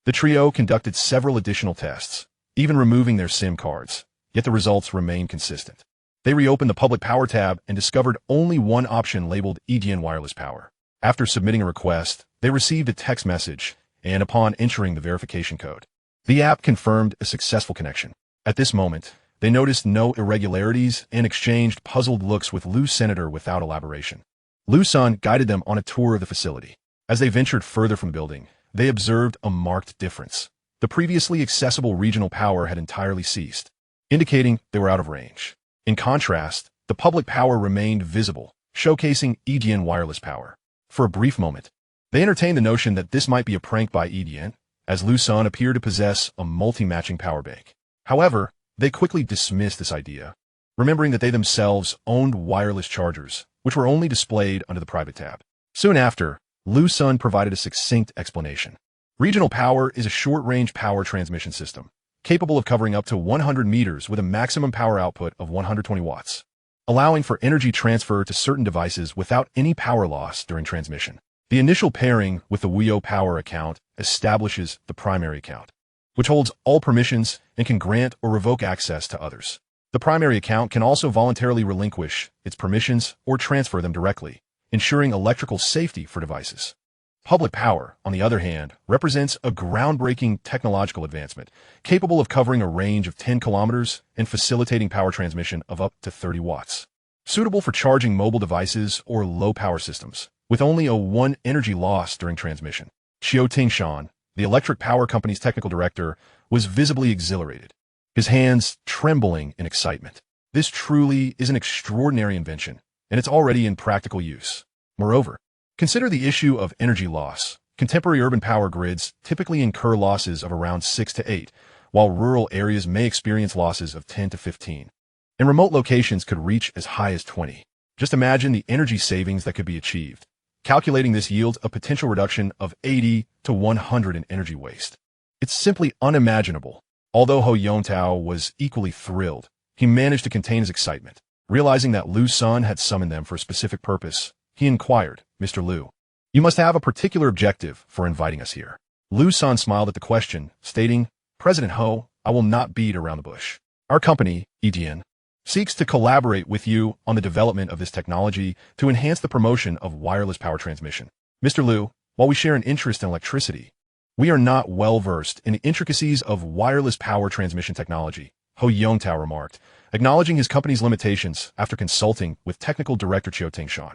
S1: The trio conducted several additional tests, even removing their SIM cards, yet the results remained consistent. They reopened the public power tab and discovered only one option labeled Edian Wireless Power. After submitting a request, they received a text message, and upon entering the verification code, the app confirmed a successful connection. At this moment, they noticed no irregularities and exchanged puzzled looks with Liu Senator without elaboration. Liu Sen guided them on a tour of the facility. As they ventured further from the building, they observed a marked difference. The previously accessible regional power had entirely ceased, indicating they were out of range. In contrast, the public power remained visible, showcasing Edian wireless power. For a brief moment, they entertained the notion that this might be a prank by Edian, as Liu Sen appeared to possess a multi-matching power bank. However, they quickly dismissed this idea, remembering that they themselves owned wireless chargers, which were only displayed under the private tab. Soon after, Liu Sen provided a succinct explanation. Regional power is a short-range power transmission system, capable of covering up to 100 meters with a maximum power output of 120 watts, allowing for energy transfer to certain devices without any power loss during transmission. The initial pairing with the Huio Power account establishes the primary account, which holds all permissions and can grant or revoke access to others. The primary account can also voluntarily relinquish its permissions or transfer them directly, ensuring electrical safety for devices. Public power, on the other hand, represents a groundbreaking technological advancement, capable of covering a range of 10 kilometers and facilitating power transmission of up to 30 watts. Suitable for charging mobile devices or low-power systems, with only a 1 energy loss during transmission. Qiu Tingshan, the electric power company's technical director, was visibly exhilarated, his hands trembling in excitement. This truly is an extraordinary invention, and it's already in practical use. Moreover, consider the issue of energy loss. Contemporary urban power grids typically incur losses of around 6 to 8, while rural areas may experience losses of 10 to 15. and remote locations could reach as high as 20. Just imagine the energy savings that could be achieved. Calculating this yields a potential reduction of 80 to 100 in energy waste. It's simply unimaginable. Although Ho Yontao was equally thrilled, he managed to contain his excitement. Realizing that Liu Sen had summoned them for a specific purpose, he inquired, "Mr. Liu, you must have a particular objective for inviting us here." Liu Sen smiled at the question, stating, "President Ho, I will not beat around the bush. Our company, EDN, seeks to collaborate with you on the development of this technology to enhance the promotion of wireless power transmission. Mr. Liu, while we share an interest in electricity, we are not well-versed in the intricacies of wireless power transmission technology," Ho Yontao remarked, acknowledging his company's limitations after consulting with Technical Director Chiao Tingshan.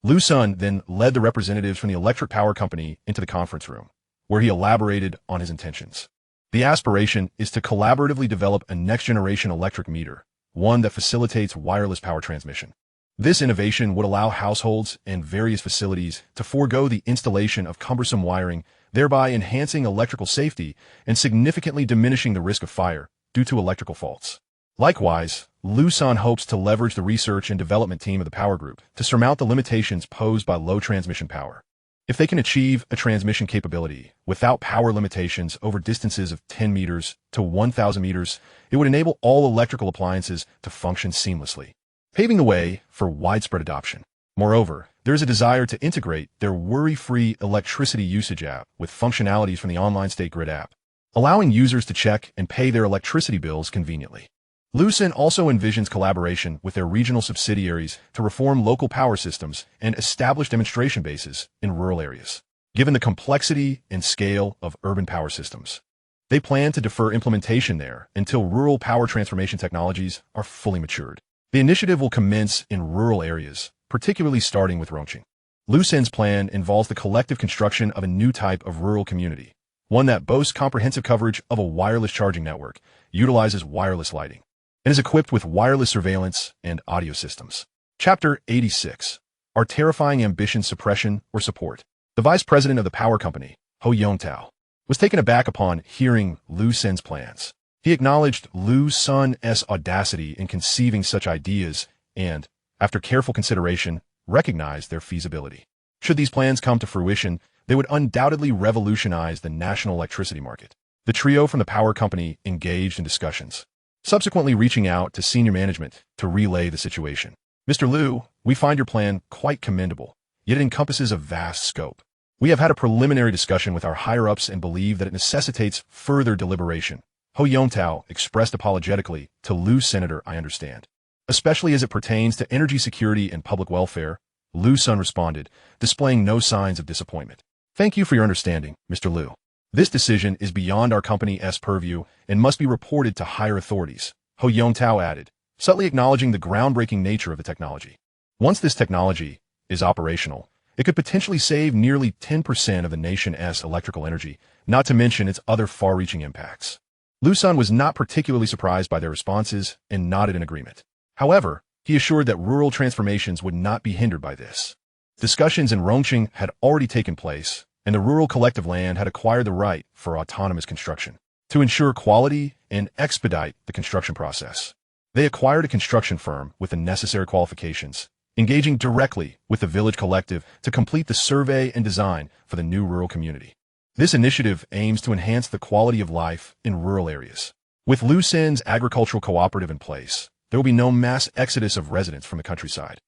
S1: Liu Sen then led the representatives from the electric power company into the conference room, where he elaborated on his intentions. The aspiration is to collaboratively develop a next-generation electric meter, one that facilitates wireless power transmission. This innovation would allow households and various facilities to forego the installation of cumbersome wiring, thereby enhancing electrical safety and significantly diminishing the risk of fire due to electrical faults. Likewise, Liu Sen hopes to leverage the research and development team of the power group to surmount the limitations posed by low transmission power. If they can achieve a transmission capability without power limitations over distances of 10 meters to 1,000 meters, it would enable all electrical appliances to function seamlessly, paving the way for widespread adoption. Moreover, there is a desire to integrate their worry-free electricity usage app with functionalities from the online State Grid app, allowing users to check and pay their electricity bills conveniently. Liu Sen also envisions collaboration with their regional subsidiaries to reform local power systems and establish demonstration bases in rural areas. Given the complexity and scale of urban power systems, they plan to defer implementation there until rural power transformation technologies are fully matured. The initiative will commence in rural areas, particularly starting with Rongqing. Liu Sen's plan involves the collective construction of a new type of rural community, one that boasts comprehensive coverage of a wireless charging network, utilizes wireless lighting, and is equipped with wireless surveillance and audio systems. Chapter 86. Are terrifying ambitions suppression or support? The vice president of the power company, Ho Yontao, was taken aback upon hearing Liu Sen's plans. He acknowledged Liu Sen's audacity in conceiving such ideas and, after careful consideration, recognized their feasibility. Should these plans come to fruition, they would undoubtedly revolutionize the national electricity market. The trio from the power company engaged in discussions, subsequently reaching out to senior management to relay the situation. "Mr. Liu, we find your plan quite commendable, yet it encompasses a vast scope. We have had a preliminary discussion with our higher-ups and believe that it necessitates further deliberation." Ho Yontao expressed apologetically to Liu Senator, "I understand. Especially as it pertains to energy security and public welfare," Liu Sen responded, displaying no signs of disappointment. "Thank you for your understanding, Mr. Liu. This decision is beyond our company's purview and must be reported to higher authorities," Ho Yontao added, subtly acknowledging the groundbreaking nature of the technology. Once this technology is operational, it could potentially save nearly 10% of the nation's electrical energy, not to mention its other far-reaching impacts. Liu Sen was not particularly surprised by their responses and nodded in agreement. However, he assured that rural transformations would not be hindered by this. Discussions in Rongqing had already taken place, and the rural collective land had acquired the right for autonomous construction. To ensure quality and expedite the construction process, they acquired a construction firm with the necessary qualifications, engaging directly with the village collective to complete the survey and design for the new rural community. This initiative aims to enhance the quality of life in rural areas. With Liu Sen's agricultural cooperative in place, there will be no mass exodus of residents from the countryside.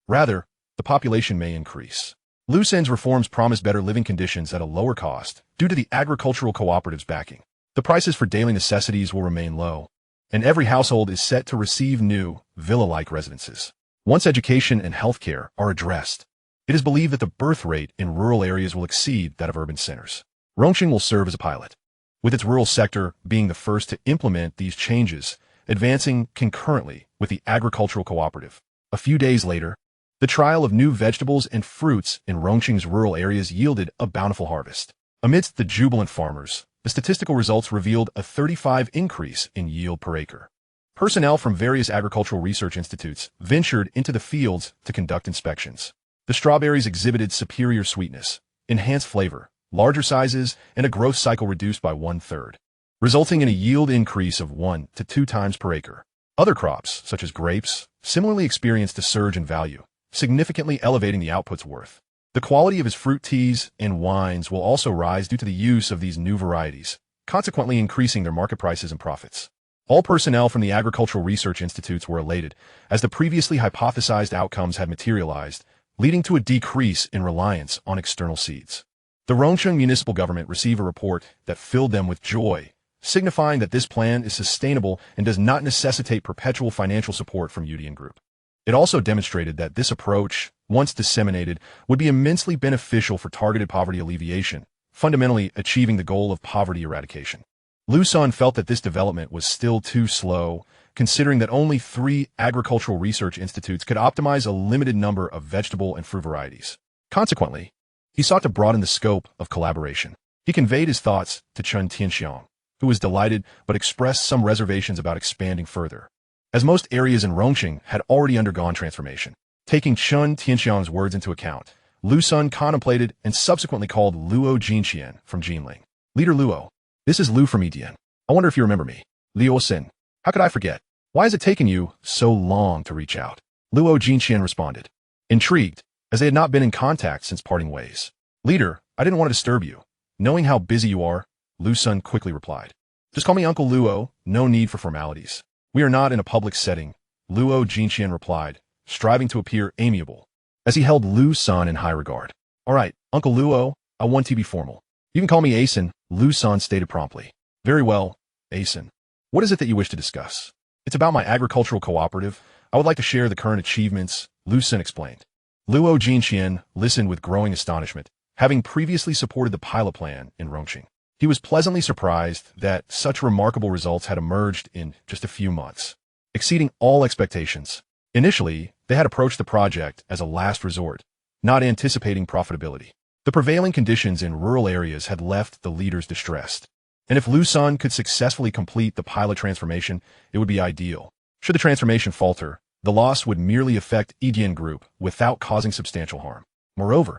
S1: Rather, the population may increase. Liu Sen's reforms promise better living conditions at a lower cost due to the agricultural cooperative's backing. The prices for daily necessities will remain low, and every household is set to receive new, villa-like residences. Once education and healthcare are addressed, it is believed that the birth rate in rural areas will exceed that of urban centers. Rongqing will serve as a pilot, with its rural sector being the first to implement these changes, advancing concurrently with the agricultural cooperative. A few days later, the trial of new vegetables and fruits in Rongqing's rural areas yielded a bountiful harvest. Amidst the jubilant farmers, the statistical results revealed a 35% increase in yield per acre. Personnel from various agricultural research institutes ventured into the fields to conduct inspections. The strawberries exhibited superior sweetness, enhanced flavor, larger sizes, and a growth cycle reduced by 1/3, resulting in a yield increase of 1 to 2 times per acre. Other crops, such as grapes, similarly experienced a surge in value, significantly elevating the output's worth. The quality of his fruit teas and wines will also rise due to the use of these new varieties, consequently increasing their market prices and profits. All personnel from the agricultural research institutes were elated, as the previously hypothesized outcomes had materialized, leading to a decrease in reliance on external seeds. The Rongsheng municipal government received a report that filled them with joy, signifying that this plan is sustainable and does not necessitate perpetual financial support from Udian Group. It also demonstrated that this approach, once disseminated, would be immensely beneficial for targeted poverty alleviation, fundamentally achieving the goal of poverty eradication. Liu Sen felt that this development was still too slow, considering that only 3 agricultural research institutes could optimize a limited number of vegetable and fruit varieties. Consequently, he sought to broaden the scope of collaboration. He conveyed his thoughts to Chen Tianxiang, who was delighted but expressed some reservations about expanding further, as most areas in Rongsheng had already undergone transformation. Taking Chen Tianxiang's words into account, Liu Sen contemplated and subsequently called Luo Jinqian from Jinling. Leader Luo, this is Liu from Edian. I wonder if you remember me. Liu Sen, how could I forget? Why has it taken you so long to reach out? Luo Jinqian responded, intrigued, as they had not been in contact since parting ways. Leader, I didn't want to disturb you. Knowing how busy you are, Liu Sen quickly replied. Just call me Uncle Luo, no need for formalities. We are not in a public setting, Luo Jinqian replied, striving to appear amiable, as he held Liu Sen in high regard. All right, Uncle Luo, I want to be formal. You can call me Asen, Liu Sen stated promptly. Very well, Asen. What is it that you wish to discuss? It's about my agricultural cooperative. I would like to share the current achievements, Liu Sen explained. Luo Jinqian listened with growing astonishment, having previously supported the pilot plan in Rongsheng. He was pleasantly surprised that such remarkable results had emerged in just a few months, exceeding all expectations. Initially, they had approached the project as a last resort, not anticipating profitability. The prevailing conditions in rural areas had left the leaders distressed, and if Liu Sen could successfully complete the pilot transformation, it would be ideal. Should the transformation falter, the loss would merely affect Edian Group without causing substantial harm. Moreover,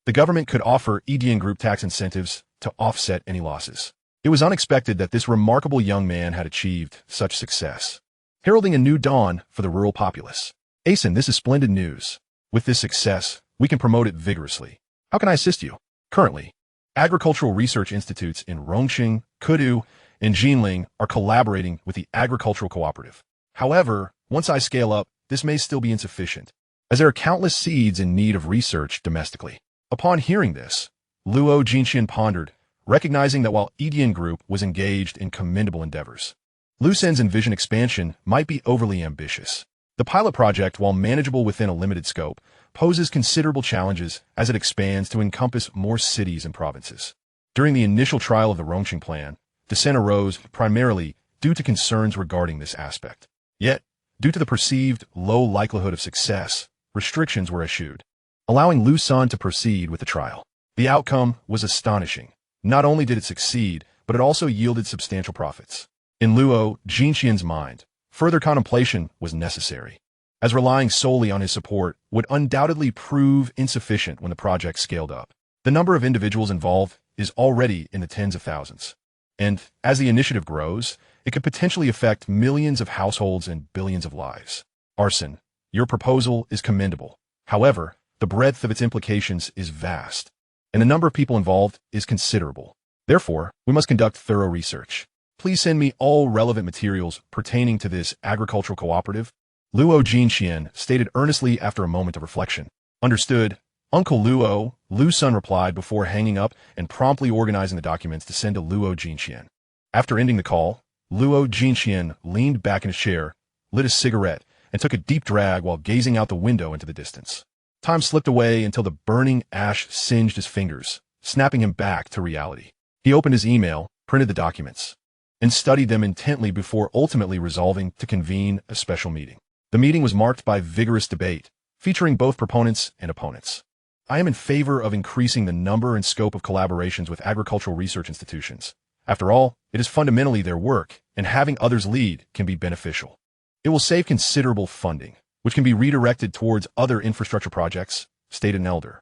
S1: the government could offer Edian Group tax incentives to offset any losses. It was unexpected that this remarkable young man had achieved such success, heralding a new dawn for the rural populace. Asen, this is splendid news. With this success, we can promote it vigorously. How can I assist you? Currently, agricultural research institutes in Rongsheng, Kudu, and Jinling are collaborating with the agricultural cooperative. However, once I scale up, this may still be insufficient, as there are countless seeds in need of research domestically. Upon hearing this, Luo Jinqian pondered, recognizing that while Edian Group was engaged in commendable endeavors, Liu Sen's envisioned expansion might be overly ambitious. The pilot project, while manageable within a limited scope, poses considerable challenges as it expands to encompass more cities and provinces. During the initial trial of the Rongsheng plan, dissent arose primarily due to concerns regarding this aspect. Yet, due to the perceived low likelihood of success, restrictions were issued, allowing Liu Sen to proceed with the trial. The outcome was astonishing. Not only did it succeed, but it also yielded substantial profits. In Luo Jinqian's mind, further contemplation was necessary, as relying solely on his support would undoubtedly prove insufficient when the project scaled up. The number of individuals involved is already in the tens of thousands, and as the initiative grows, it could potentially affect millions of households and billions of lives. Arson, your proposal is commendable. However, the breadth of its implications is vast, and the number of people involved is considerable. Therefore, we must conduct thorough research. Please send me all relevant materials pertaining to this agricultural cooperative, Luo Jinqian stated earnestly after a moment of reflection. Understood, Uncle Luo, Liu Sen replied before hanging up and promptly organizing the documents to send to Luo Jinqian. After ending the call, Luo Jinqian leaned back in his chair, lit a cigarette, and took a deep drag while gazing out the window into the distance. Time slipped away until the burning ash singed his fingers, snapping him back to reality. He opened his email, printed the documents, and studied them intently before ultimately resolving to convene a special meeting. The meeting was marked by vigorous debate, featuring both proponents and opponents. I am in favor of increasing the number and scope of collaborations with agricultural research institutions. After all, it is fundamentally their work, and having others lead can be beneficial. It will save considerable funding, which can be redirected towards other infrastructure projects, stated an elder.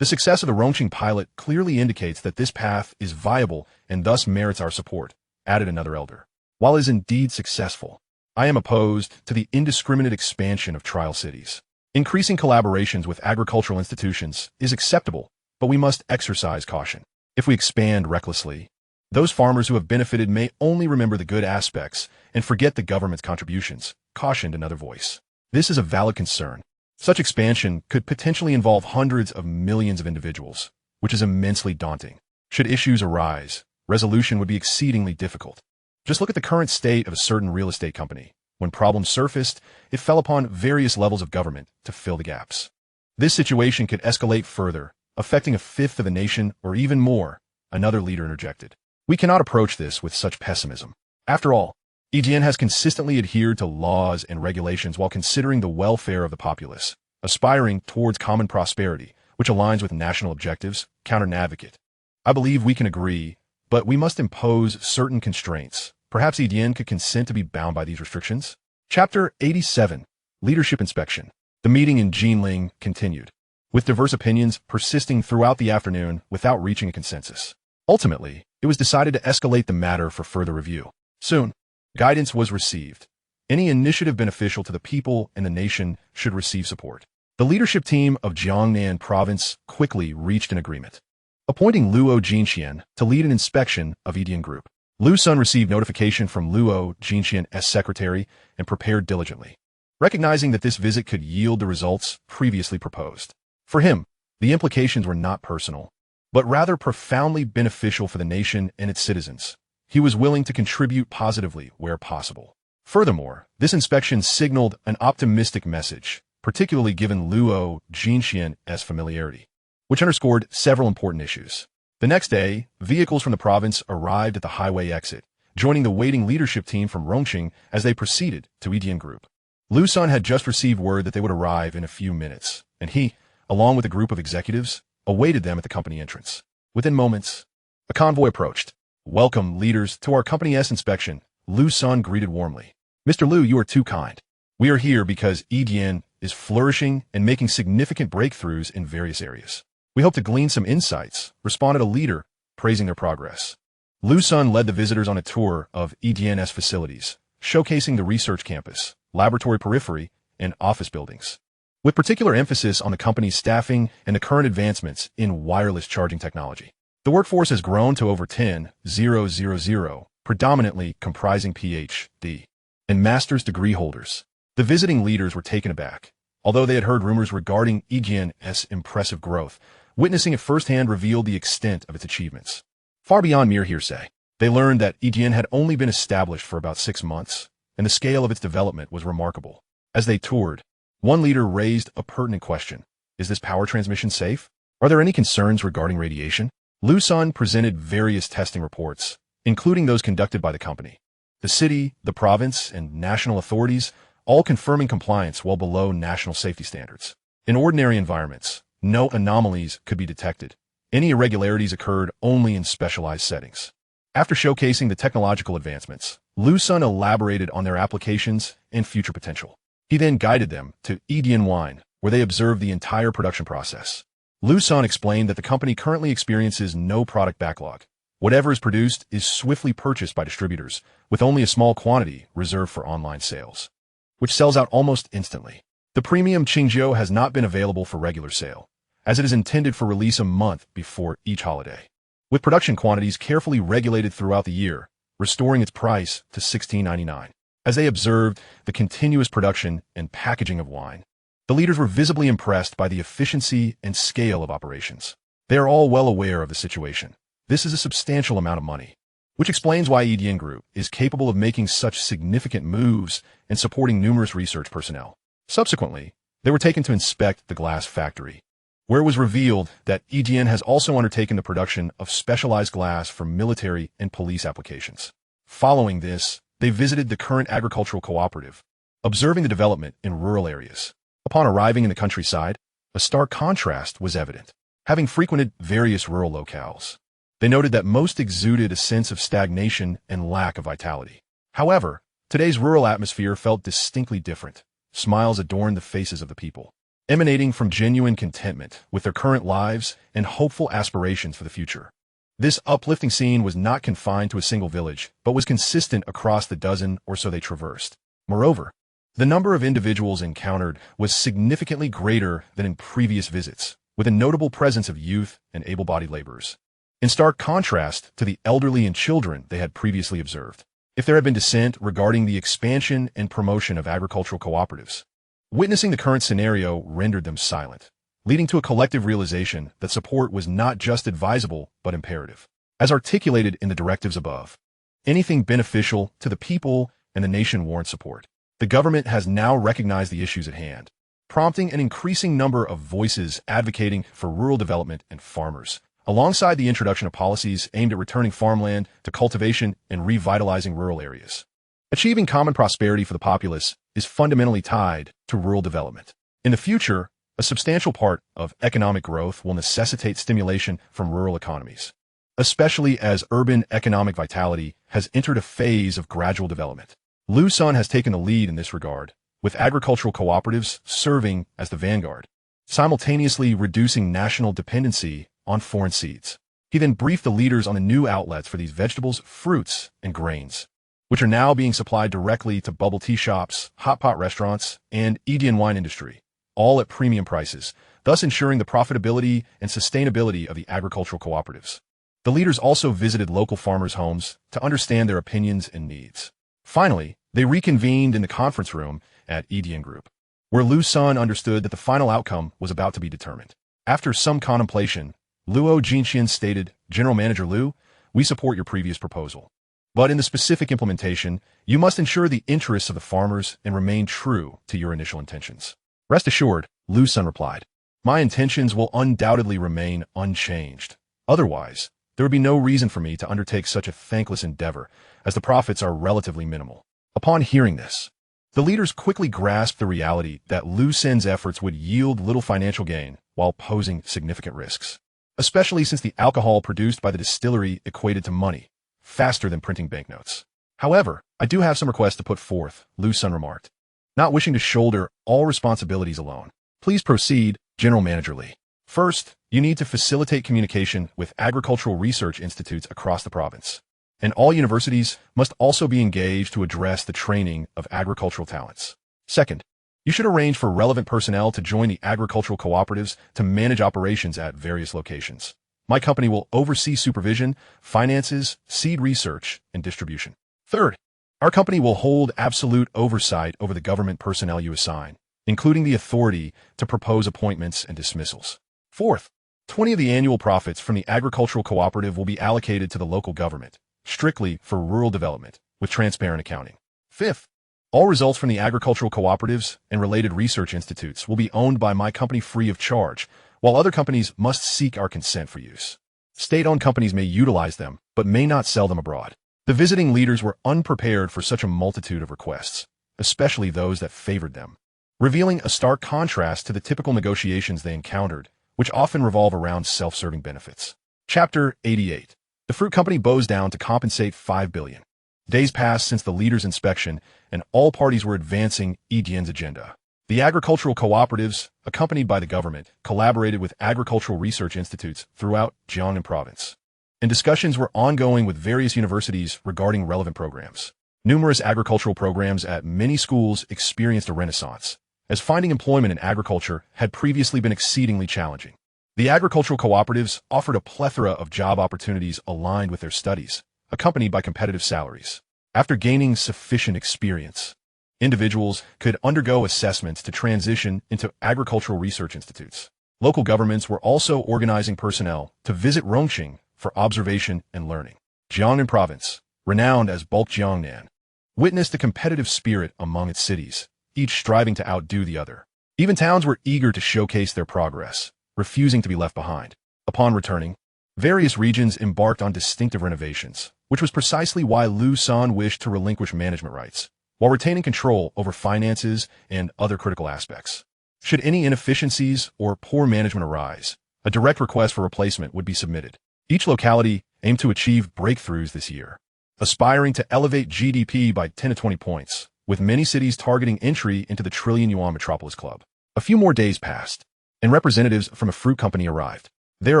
S1: The success of the Rongsheng pilot clearly indicates that this path is viable and thus merits our support, added another elder. While it is indeed successful, I am opposed to the indiscriminate expansion of trial cities. Increasing collaborations with agricultural institutions is acceptable, but we must exercise caution. If we expand recklessly, those farmers who have benefited may only remember the good aspects and forget the government's contributions, cautioned another voice. This is a valid concern. Such expansion could potentially involve hundreds of millions of individuals, which is immensely daunting. Should issues arise, resolution would be exceedingly difficult. Just look at the current state of a certain real estate company. When problems surfaced, it fell upon various levels of government to fill the gaps. This situation could escalate further, affecting a fifth of the nation or even more, another leader interjected. We cannot approach this with such pessimism. After all, EGN has consistently adhered to laws and regulations while considering the welfare of the populace, aspiring towards common prosperity, which aligns with national objectives, countered an advocate. I believe we can agree, but we must impose certain constraints. Perhaps EGN could consent to be bound by these restrictions? Chapter 87, Leadership Inspection. The meeting in Jinling continued, with diverse opinions persisting throughout the afternoon without reaching a consensus. Ultimately, it was decided to escalate the matter for further review. Soon, guidance was received. Any initiative beneficial to the people and the nation should receive support. The leadership team of Jiangnan Province quickly reached an agreement, appointing Luo Jinxian to lead an inspection of EGN Group. Liu Sen received notification from Luo Jinxian as secretary and prepared diligently, recognizing that this visit could yield the results previously proposed. For him, the implications were not personal, but rather profoundly beneficial for the nation and its citizens. He was willing to contribute positively where possible. Furthermore, this inspection signaled an optimistic message, particularly given Luo Jinxian's familiarity, which underscored several important issues. The next day, vehicles from the province arrived at the highway exit, joining the waiting leadership team from Rongqing as they proceeded to EGN Group. Liu Sen had just received word that they would arrive in a few minutes, and he, along with a group of executives, awaited them at the company entrance. Within moments, a convoy approached. "Welcome, leaders, to our company's inspection," Liu Sen greeted warmly. "Mr. Liu, you are too kind. We are here because EGN is flourishing and making significant breakthroughs in various areas. We hope to glean some insights," responded a leader, praising their progress. Liu Sen led the visitors on a tour of EGN's facilities, showcasing the research campus, laboratory periphery, and office buildings, with particular emphasis on the company's staffing and the current advancements in wireless charging technology. The workforce has grown to over 10,000, predominantly comprising PhD and master's degree holders. The visiting leaders were taken aback. Although they had heard rumors regarding EGN's impressive growth, witnessing it firsthand revealed the extent of its achievements. Far beyond mere hearsay, they learned that EGN had only been established for about 6 months, and the scale of its development was remarkable. As they toured, one leader raised a pertinent question. Is this power transmission safe? Are there any concerns regarding radiation? Liu Sen presented various testing reports, including those conducted by the company, the city, the province, and national authorities, all confirming compliance well below national safety standards. In ordinary environments, no anomalies could be detected. Any irregularities occurred only in specialized settings. After showcasing the technological advancements, Liu Sen elaborated on their applications and future potential. He then guided them to EGN Wine, where they observed the entire production process. Liu Sen explained that the company currently experiences no product backlog. Whatever is produced is swiftly purchased by distributors, with only a small quantity reserved for online sales, which sells out almost instantly. The premium Qingzhou has not been available for regular sale, as it is intended for release a month before each holiday, with production quantities carefully regulated throughout the year, restoring its price to $16.99. As they observed the continuous production and packaging of wine, the leaders were visibly impressed by the efficiency and scale of operations. They are all well aware of the situation. This is a substantial amount of money, which explains why EGN Group is capable of making such significant moves and supporting numerous research personnel. Subsequently, they were taken to inspect the glass factory, where it was revealed that EGN has also undertaken the production of specialized glass for military and police applications. Following this, they visited the current agricultural cooperative, observing the development in rural areas. Upon arriving in the countryside, a stark contrast was evident. Having frequented various rural locales, they noted that most exuded a sense of stagnation and lack of vitality. However, today's rural atmosphere felt distinctly different. Smiles adorned the faces of the people, emanating from genuine contentment with their current lives and hopeful aspirations for the future. This uplifting scene was not confined to a single village, but was consistent across the dozen or so they traversed. Moreover, the number of individuals encountered was significantly greater than in previous visits, with a notable presence of youth and able-bodied laborers, in stark contrast to the elderly and children they had previously observed. If there had been dissent regarding the expansion and promotion of agricultural cooperatives, witnessing the current scenario rendered them silent, leading to a collective realization that support was not just advisable but imperative. As articulated in the directives above, anything beneficial to the people and the nation warrants support. The government has now recognized the issues at hand, prompting an increasing number of voices advocating for rural development and farmers, alongside the introduction of policies aimed at returning farmland to cultivation and revitalizing rural areas. Achieving common prosperity for the populace is fundamentally tied to rural development. In the future, a substantial part of economic growth will necessitate stimulation from rural economies, especially as urban economic vitality has entered a phase of gradual development. Liu Sen has taken the lead in this regard, with agricultural cooperatives serving as the vanguard, simultaneously reducing national dependency on foreign seeds. He then briefed the leaders on the new outlets for these vegetables, fruits, and grains, which are now being supplied directly to bubble tea shops, hot pot restaurants, and Indian wine industry, all at premium prices, thus ensuring the profitability and sustainability of the agricultural cooperatives. The leaders also visited local farmers' homes to understand their opinions and needs. Finally, they reconvened in the conference room at Indian Group, where Liu Sen understood that the final outcome was about to be determined. After some contemplation, Luo Jinxian stated, "General Manager Liu, we support your previous proposal. But in the specific implementation, you must ensure the interests of the farmers and remain true to your initial intentions." "Rest assured," Liu Sen replied, "my intentions will undoubtedly remain unchanged. Otherwise, there would be no reason for me to undertake such a thankless endeavor, as the profits are relatively minimal." Upon hearing this, the leaders quickly grasped the reality that Liu Sen's efforts would yield little financial gain while posing significant risks, especially since the alcohol produced by the distillery equated to money, faster than printing banknotes. "However, I do have some requests to put forth," Liu Sen remarked, not wishing to shoulder all responsibilities alone. "Please proceed, General Manager Li." "First, you need to facilitate communication with agricultural research institutes across the province, and all universities must also be engaged to address the training of agricultural talents. Second, you should arrange for relevant personnel to join the agricultural cooperatives to manage operations at various locations. My company will oversee supervision, finances, seed research, and distribution. Third, our company will hold absolute oversight over the government personnel you assign, including the authority to propose appointments and dismissals. Fourth, 20 of the annual profits from the agricultural cooperative will be allocated to the local government, strictly for rural development, with transparent accounting. Fifth, all results from the agricultural cooperatives and related research institutes will be owned by my company free of charge, while other companies must seek our consent for use. State-owned companies may utilize them, but may not sell them abroad." The visiting leaders were unprepared for such a multitude of requests, especially those that favored them, revealing a stark contrast to the typical negotiations they encountered, which often revolve around self-serving benefits. Chapter 88. The fruit company bows down to compensate 5 billion. Days passed since the leaders' inspection, and all parties were advancing Edien's agenda. The agricultural cooperatives, accompanied by the government, collaborated with agricultural research institutes throughout Jiangnan province, and discussions were ongoing with various universities regarding relevant programs. Numerous agricultural programs at many schools experienced a renaissance, as finding employment in agriculture had previously been exceedingly challenging. The agricultural cooperatives offered a plethora of job opportunities aligned with their studies, accompanied by competitive salaries. After gaining sufficient experience, individuals could undergo assessments to transition into agricultural research institutes. Local governments were also organizing personnel to visit Rongqing for observation and learning. Jiangnan province, renowned as Bulk Jiangnan, witnessed a competitive spirit among its cities, each striving to outdo the other. Even towns were eager to showcase their progress, refusing to be left behind. Upon returning, various regions embarked on distinctive renovations, which was precisely why Liu Sen wished to relinquish management rights, while retaining control over finances and other critical aspects. Should any inefficiencies or poor management arise, a direct request for replacement would be submitted. Each locality aimed to achieve breakthroughs this year, aspiring to elevate GDP by 10 to 20 points, with many cities targeting entry into the Trillion Yuan Metropolis Club. A few more days passed, and representatives from a fruit company arrived. Their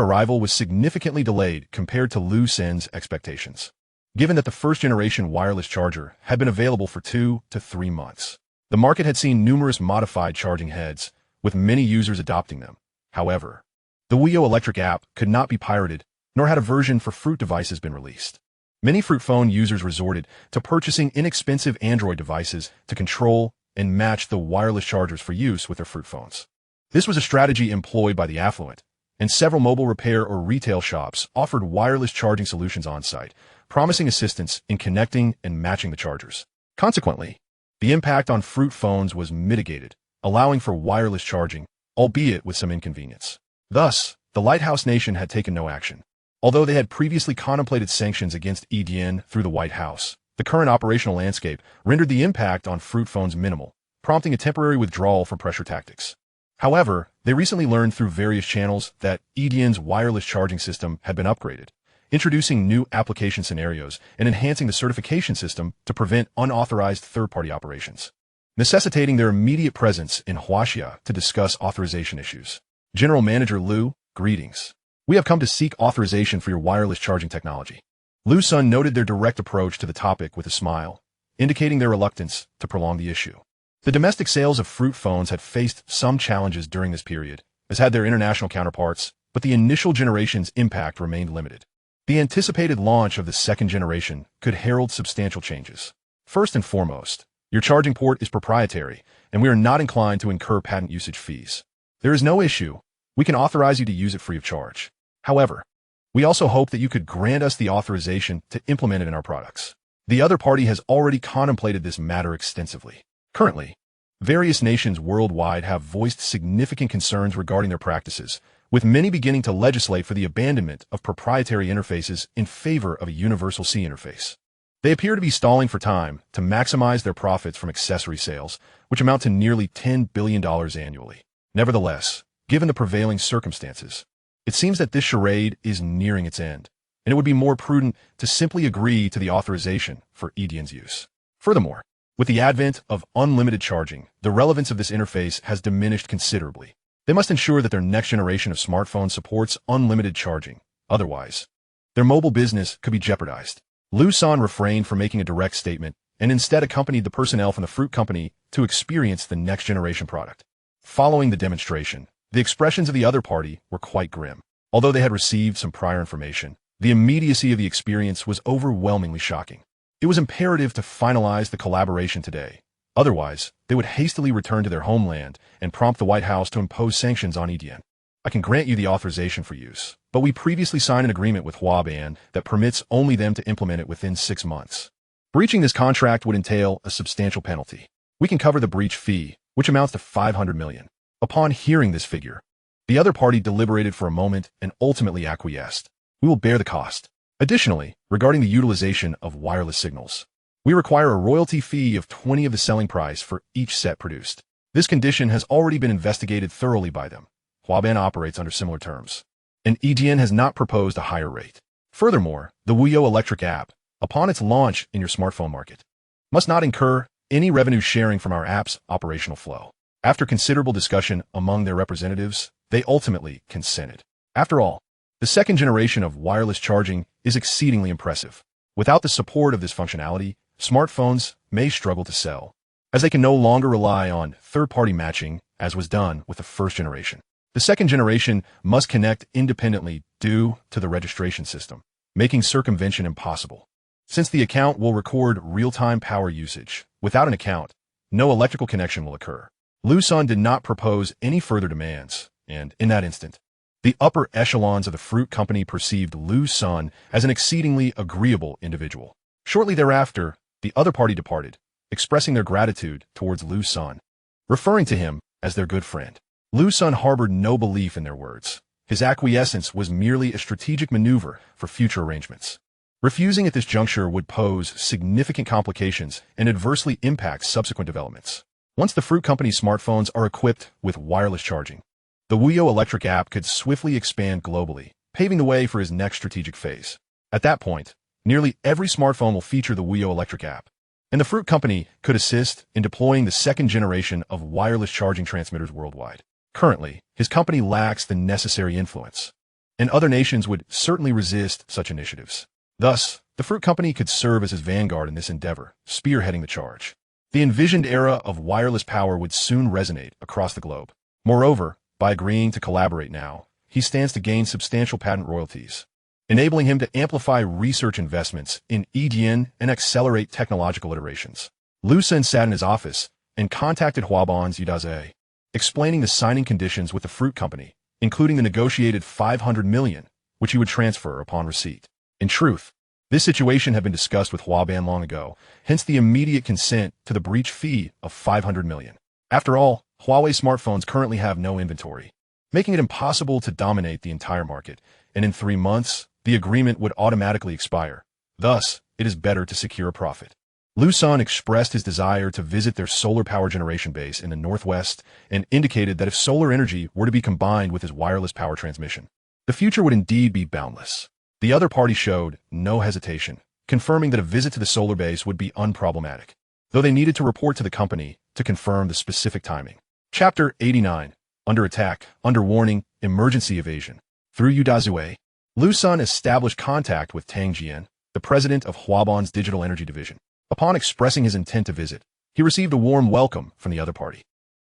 S1: arrival was significantly delayed compared to Liu Sen's expectations. given that the first-generation wireless charger had been available for 2 to 3 months. The market had seen numerous modified charging heads, with many users adopting them. However, the Wio Electric app could not be pirated, nor had a version for Fruit devices been released. Many Fruit phone users resorted to purchasing inexpensive Android devices to control and match the wireless chargers for use with their Fruit phones. This was a strategy employed by the affluent, and several mobile repair or retail shops offered wireless charging solutions on-site, promising assistance in connecting and matching the chargers. Consequently, the impact on Fruit phones was mitigated, allowing for wireless charging, albeit with some inconvenience. Thus, the Lighthouse Nation had taken no action. Although they had previously contemplated sanctions against EDN through the White House, the current operational landscape rendered the impact on Fruit phones minimal, prompting a temporary withdrawal from pressure tactics. However, they recently learned through various channels that EDN's wireless charging system had been upgraded, introducing new application scenarios and enhancing the certification system to prevent unauthorized third-party operations, necessitating their immediate presence in Huaxia to discuss authorization issues. General Manager Liu, greetings. We have come to seek authorization for your wireless charging technology. Liu Sen noted their direct approach to the topic with a smile, indicating their reluctance to prolong the issue. The domestic sales of Fruit phones had faced some challenges during this period, as had their international counterparts, but the initial generation's impact remained limited. The anticipated launch of the second generation could herald substantial changes. First and foremost, your charging port is proprietary, and we are not inclined to incur patent usage fees. There is no issue. We can authorize you to use it free of charge. However, we also hope that you could grant us the authorization to implement it in our products. The other party has already contemplated this matter extensively. Currently, various nations worldwide have voiced significant concerns regarding their practices, with many beginning to legislate for the abandonment of proprietary interfaces in favor of a universal C interface. They appear to be stalling for time to maximize their profits from accessory sales, which amount to nearly $10 billion annually. Nevertheless, given the prevailing circumstances, it seems that this charade is nearing its end, and it would be more prudent to simply agree to the authorization for EDN's use. Furthermore, with the advent of unlimited charging, the relevance of this interface has diminished considerably. They must ensure that their next generation of smartphones supports unlimited charging. Otherwise, their mobile business could be jeopardized. Liu Sen refrained from making a direct statement and instead accompanied the personnel from the Fruit company to experience the next generation product. Following the demonstration, the expressions of the other party were quite grim. Although they had received some prior information, the immediacy of the experience was overwhelmingly shocking. It was imperative to finalize the collaboration today. Otherwise, they would hastily return to their homeland and prompt the White House to impose sanctions on EDN. I can grant you the authorization for use, but we previously signed an agreement with Huaban that permits only them to implement it within 6 months. Breaching this contract would entail a substantial penalty. We can cover the breach fee, which amounts to $500 million. Upon hearing this figure, the other party deliberated for a moment and ultimately acquiesced. We will bear the cost. Additionally, regarding the utilization of wireless signals, we require a royalty fee of 20% of the selling price for each set produced. This condition has already been investigated thoroughly by them. Huaban operates under similar terms, and EDN has not proposed a higher rate. Furthermore, the Wio Electric app, upon its launch in your smartphone market, must not incur any revenue sharing from our app's operational flow. After considerable discussion among their representatives, they ultimately consented. After all, the second generation of wireless charging is exceedingly impressive. Without the support of this functionality, smartphones may struggle to sell, as they can no longer rely on third-party matching as was done with the first generation. The second generation must connect independently due to the registration system, making circumvention impossible. Since the account will record real-time power usage, without an account, no electrical connection will occur. Liu Sen did not propose any further demands, and in that instant, the upper echelons of the Fruit company perceived Liu Sen as an exceedingly agreeable individual. Shortly thereafter, the other party departed, expressing their gratitude towards Liu Sen, referring to him as their good friend. Liu Sen harbored no belief in their words. His acquiescence was merely a strategic maneuver for future arrangements. Refusing at this juncture would pose significant complications and adversely impact subsequent developments. Once the Fruit company's smartphones are equipped with wireless charging, the Wio Electric app could swiftly expand globally, paving the way for his next strategic phase. At that point, nearly every smartphone will feature the Wio Electric app, and the Fruit company could assist in deploying the second generation of wireless charging transmitters worldwide. Currently, his company lacks the necessary influence, and other nations would certainly resist such initiatives. Thus, The fruit company could serve as his vanguard in this endeavor, spearheading the charge. The envisioned era of wireless power would soon resonate across the globe. Moreover, by agreeing to collaborate now, he stands to gain substantial patent royalties, enabling him to amplify research investments in EDN and accelerate technological iterations. Liu Sen sat in his office and contacted Huabon's Yudaze, explaining the signing conditions with the fruit company, including the negotiated $500 million, which he would transfer upon receipt. In truth, this situation had been discussed with Huaban long ago, hence the immediate consent to the breach fee of $500 million. After all, Huawei smartphones currently have no inventory, making it impossible to dominate the entire market, and in 3 months, the agreement would automatically expire. Thus, it is better to secure a profit. Liu Sen expressed his desire to visit their solar power generation base in the northwest and indicated that if solar energy were to be combined with his wireless power transmission, the future would indeed be boundless. The other party showed no hesitation, confirming that a visit to the solar base would be unproblematic, though they needed to report to the company to confirm the specific timing. Chapter 89. Under Attack, Under Warning, Emergency Evasion. Through Yudazue, Liu Sen established contact with Tang Jian, the president of Huabon's digital energy division. Upon expressing his intent to visit, he received a warm welcome from the other party.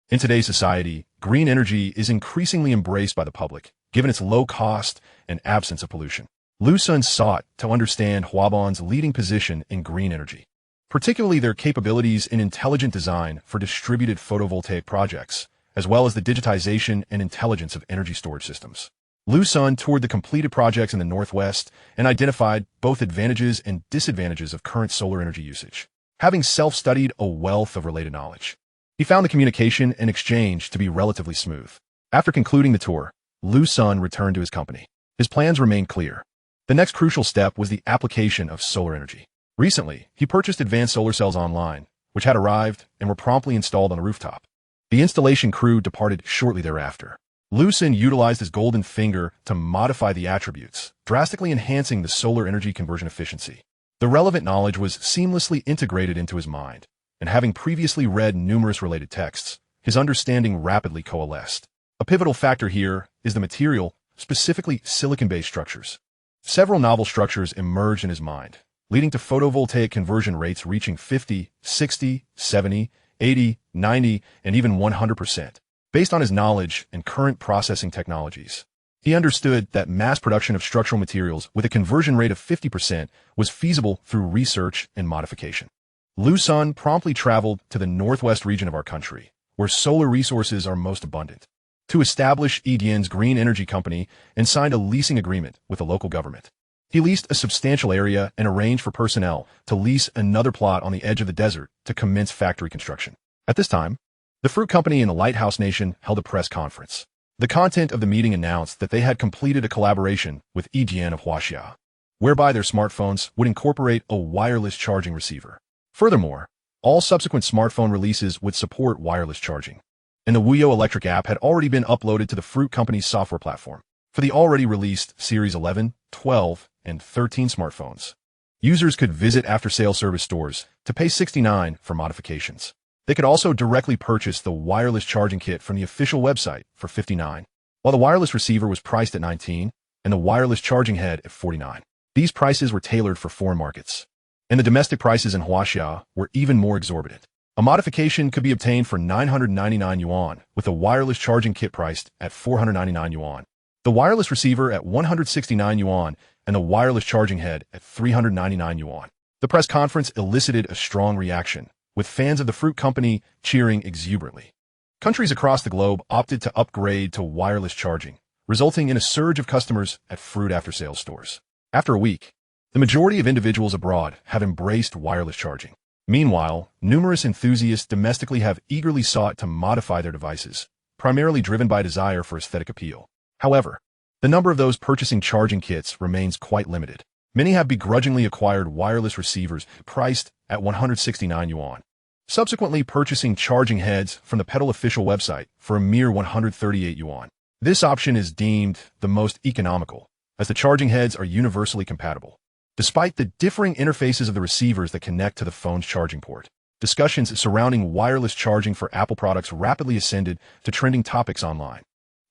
S1: In today's society, green energy is increasingly embraced by the public, given its low cost and absence of pollution. Liu Sen sought to understand Huabon's leading position in green energy, particularly their capabilities in intelligent design for distributed photovoltaic projects, as well as the digitization and intelligence of energy storage systems. Liu Sen toured the completed projects in the Northwest and identified both advantages and disadvantages of current solar energy usage. Having self-studied a wealth of related knowledge, he found the communication and exchange to be relatively smooth. After concluding the tour, Liu Sen returned to his company. His plans remained clear. The next crucial step was the application of solar energy. Recently, he purchased advanced solar cells online, which had arrived and were promptly installed on a rooftop. The installation crew departed shortly thereafter. Liu Sen utilized his golden finger to modify the attributes, drastically enhancing the solar energy conversion efficiency. The relevant knowledge was seamlessly integrated into his mind, and having previously read numerous related texts, his understanding rapidly coalesced. A pivotal factor here is the material, specifically silicon-based structures. Several novel structures emerged in his mind, leading to photovoltaic conversion rates reaching 50, 60, 70, 80, 90, and even 100%. Based on his knowledge and current processing technologies, he understood that mass production of structural materials with a conversion rate of 50% was feasible through research and modification. Liu Sen promptly traveled to the northwest region of our country, where solar resources are most abundant, to establish EDN's green energy company and signed a leasing agreement with the local government. He leased a substantial area and arranged for personnel to lease another plot on the edge of the desert to commence factory construction. At this time, the fruit company and the Lighthouse Nation held a press conference. The content of the meeting announced that they had completed a collaboration with EDN of Huaxia, whereby their smartphones would incorporate a wireless charging receiver. Furthermore, all subsequent smartphone releases would support wireless charging, and the Wuyo Electric app had already been uploaded to the fruit company's software platform. For the already released Series 11, 12, and 13 smartphones, users could visit after-sale service stores to pay $69 for modifications. They could also directly purchase the wireless charging kit from the official website for $59, while the wireless receiver was priced at $19 and the wireless charging head at $49. These prices were tailored for foreign markets, and the domestic prices in Huaxia were even more exorbitant. A modification could be obtained for 999 yuan, with a wireless charging kit priced at 499 yuan, the wireless receiver at 169 yuan, and the wireless charging head at 399 yuan. The press conference elicited a strong reaction, with fans of the fruit company cheering exuberantly. Countries across the globe opted to upgrade to wireless charging, resulting in a surge of customers at fruit after-sales stores. After a week, the majority of individuals abroad have embraced wireless charging. Meanwhile, numerous enthusiasts domestically have eagerly sought to modify their devices, primarily driven by desire for aesthetic appeal. However, the number of those purchasing charging kits remains quite limited. Many have begrudgingly acquired wireless receivers priced at 169 yuan, subsequently purchasing charging heads from the Petal official website for a mere 138 yuan. This option is deemed the most economical, as the charging heads are universally compatible. Despite the differing interfaces of the receivers that connect to the phone's charging port, discussions surrounding wireless charging for Apple products rapidly ascended to trending topics online,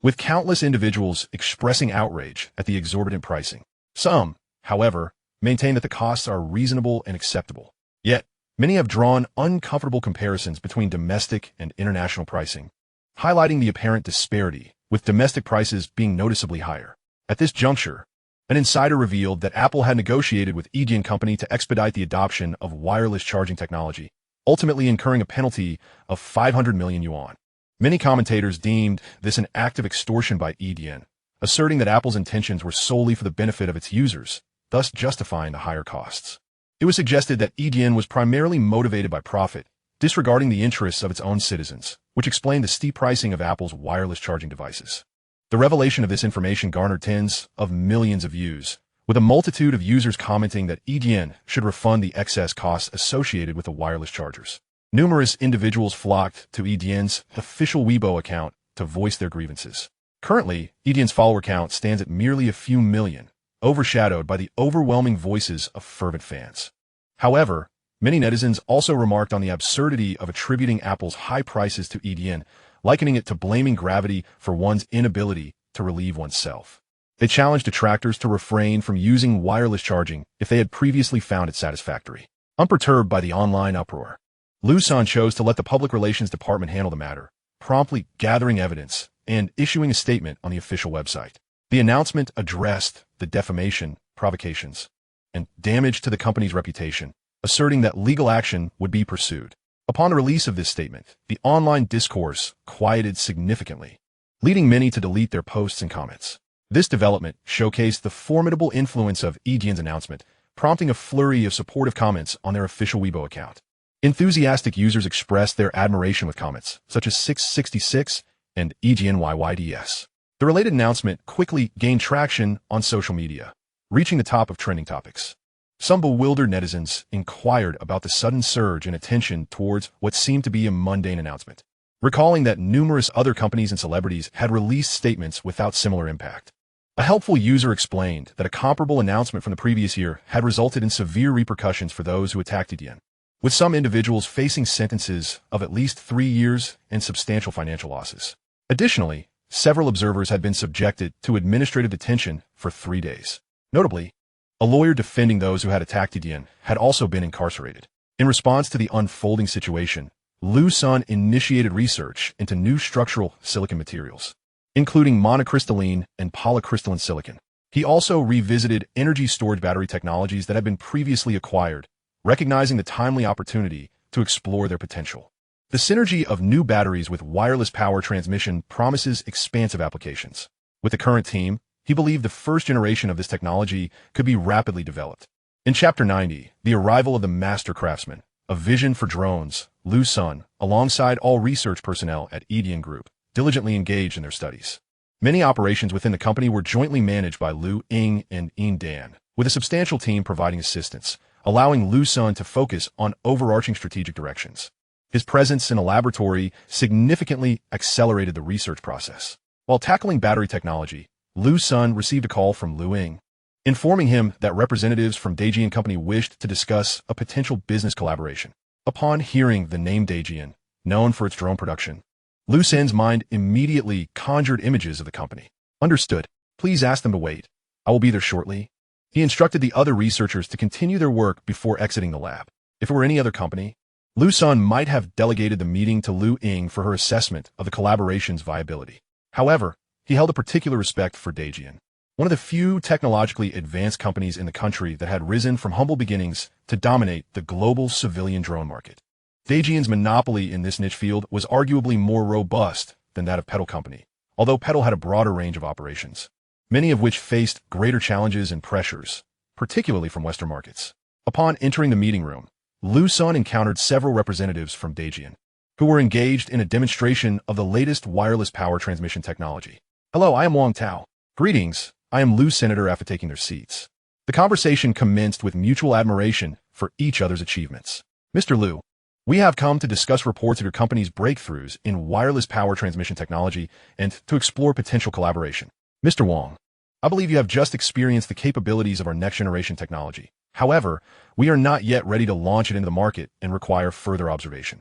S1: with countless individuals expressing outrage at the exorbitant pricing. Some, however, maintain that the costs are reasonable and acceptable. Yet, many have drawn uncomfortable comparisons between domestic and international pricing, highlighting the apparent disparity, with domestic prices being noticeably higher. At this juncture, an insider revealed that Apple had negotiated with Edian Company to expedite the adoption of wireless charging technology, ultimately incurring a penalty of 500 million yuan. Many commentators deemed this an act of extortion by Edian, asserting that Apple's intentions were solely for the benefit of its users, thus justifying the higher costs. It was suggested that Edian was primarily motivated by profit, disregarding the interests of its own citizens, which explained the steep pricing of Apple's wireless charging devices. The revelation of this information garnered tens of millions of views, with a multitude of users commenting that Edian should refund the excess costs associated with the wireless chargers. Numerous individuals flocked to Edian's official Weibo account to voice their grievances. Currently, Edian's follower count stands at merely a few million, overshadowed by the overwhelming voices of fervent fans. However, many netizens also remarked on the absurdity of attributing Apple's high prices to Edian, likening it to blaming gravity for one's inability to relieve oneself. They challenged detractors to refrain from using wireless charging if they had previously found it satisfactory. Unperturbed by the online uproar, Liu Sen chose to let the public relations department handle the matter, promptly gathering evidence and issuing a statement on the official website. The announcement addressed the defamation, provocations, and damage to the company's reputation, asserting that legal action would be pursued. Upon the release of this statement, the online discourse quieted significantly, leading many to delete their posts and comments. This development showcased the formidable influence of Edian's announcement, prompting a flurry of supportive comments on their official Weibo account. Enthusiastic users expressed their admiration with comments, such as 666 and EGNYYDS. The related announcement quickly gained traction on social media, reaching the top of trending topics. Some bewildered netizens inquired about the sudden surge in attention towards what seemed to be a mundane announcement, recalling that numerous other companies and celebrities had released statements without similar impact. A helpful user explained that a comparable announcement from the previous year had resulted in severe repercussions for those who attacked Edian, with some individuals facing sentences of at least 3 years and substantial financial losses. Additionally, several observers had been subjected to administrative detention for 3 days. Notably, a lawyer defending those who had attacked Edian had also been incarcerated. In response to the unfolding situation, Liu Sen initiated research into new structural silicon materials, including monocrystalline and polycrystalline silicon. He also revisited energy storage battery technologies that had been previously acquired, recognizing the timely opportunity to explore their potential. The synergy of new batteries with wireless power transmission promises expansive applications. With the current team, he believed the first generation of this technology could be rapidly developed. In Chapter 90, The Arrival of the Master Craftsman, A Vision for Drones, Liu Sen, alongside all research personnel at Edian Group, diligently engaged in their studies. Many operations within the company were jointly managed by Liu Ying and Yin Dan, with a substantial team providing assistance, allowing Liu Sen to focus on overarching strategic directions. His presence in a laboratory significantly accelerated the research process. While tackling battery technology, Liu Sen received a call from Liu Ying, informing him that representatives from Daijian Company wished to discuss a potential business collaboration. Upon hearing the name Daijian, known for its drone production, Liu Sen's mind immediately conjured images of the company. Understood. Please ask them to wait. I will be there shortly. He instructed the other researchers to continue their work before exiting the lab. If it were any other company, Liu Sen might have delegated the meeting to Liu Ying for her assessment of the collaboration's viability. However, he held a particular respect for Daijian, one of the few technologically advanced companies in the country that had risen from humble beginnings to dominate the global civilian drone market. Daijian's monopoly in this niche field was arguably more robust than that of Petal Company, although Petal had a broader range of operations, many of which faced greater challenges and pressures, particularly from Western markets. Upon entering the meeting room, Liu Sen encountered several representatives from Daijian, who were engaged in a demonstration of the latest wireless power transmission technology. Hello, I am Wang Tao. Greetings, I am Liu Senator after taking their seats. The conversation commenced with mutual admiration for each other's achievements. Mr. Liu, we have come to discuss reports of your company's breakthroughs in wireless power transmission technology and to explore potential collaboration. Mr. Wang, I believe you have just experienced the capabilities of our next-generation technology. However, we are not yet ready to launch it into the market and require further observation.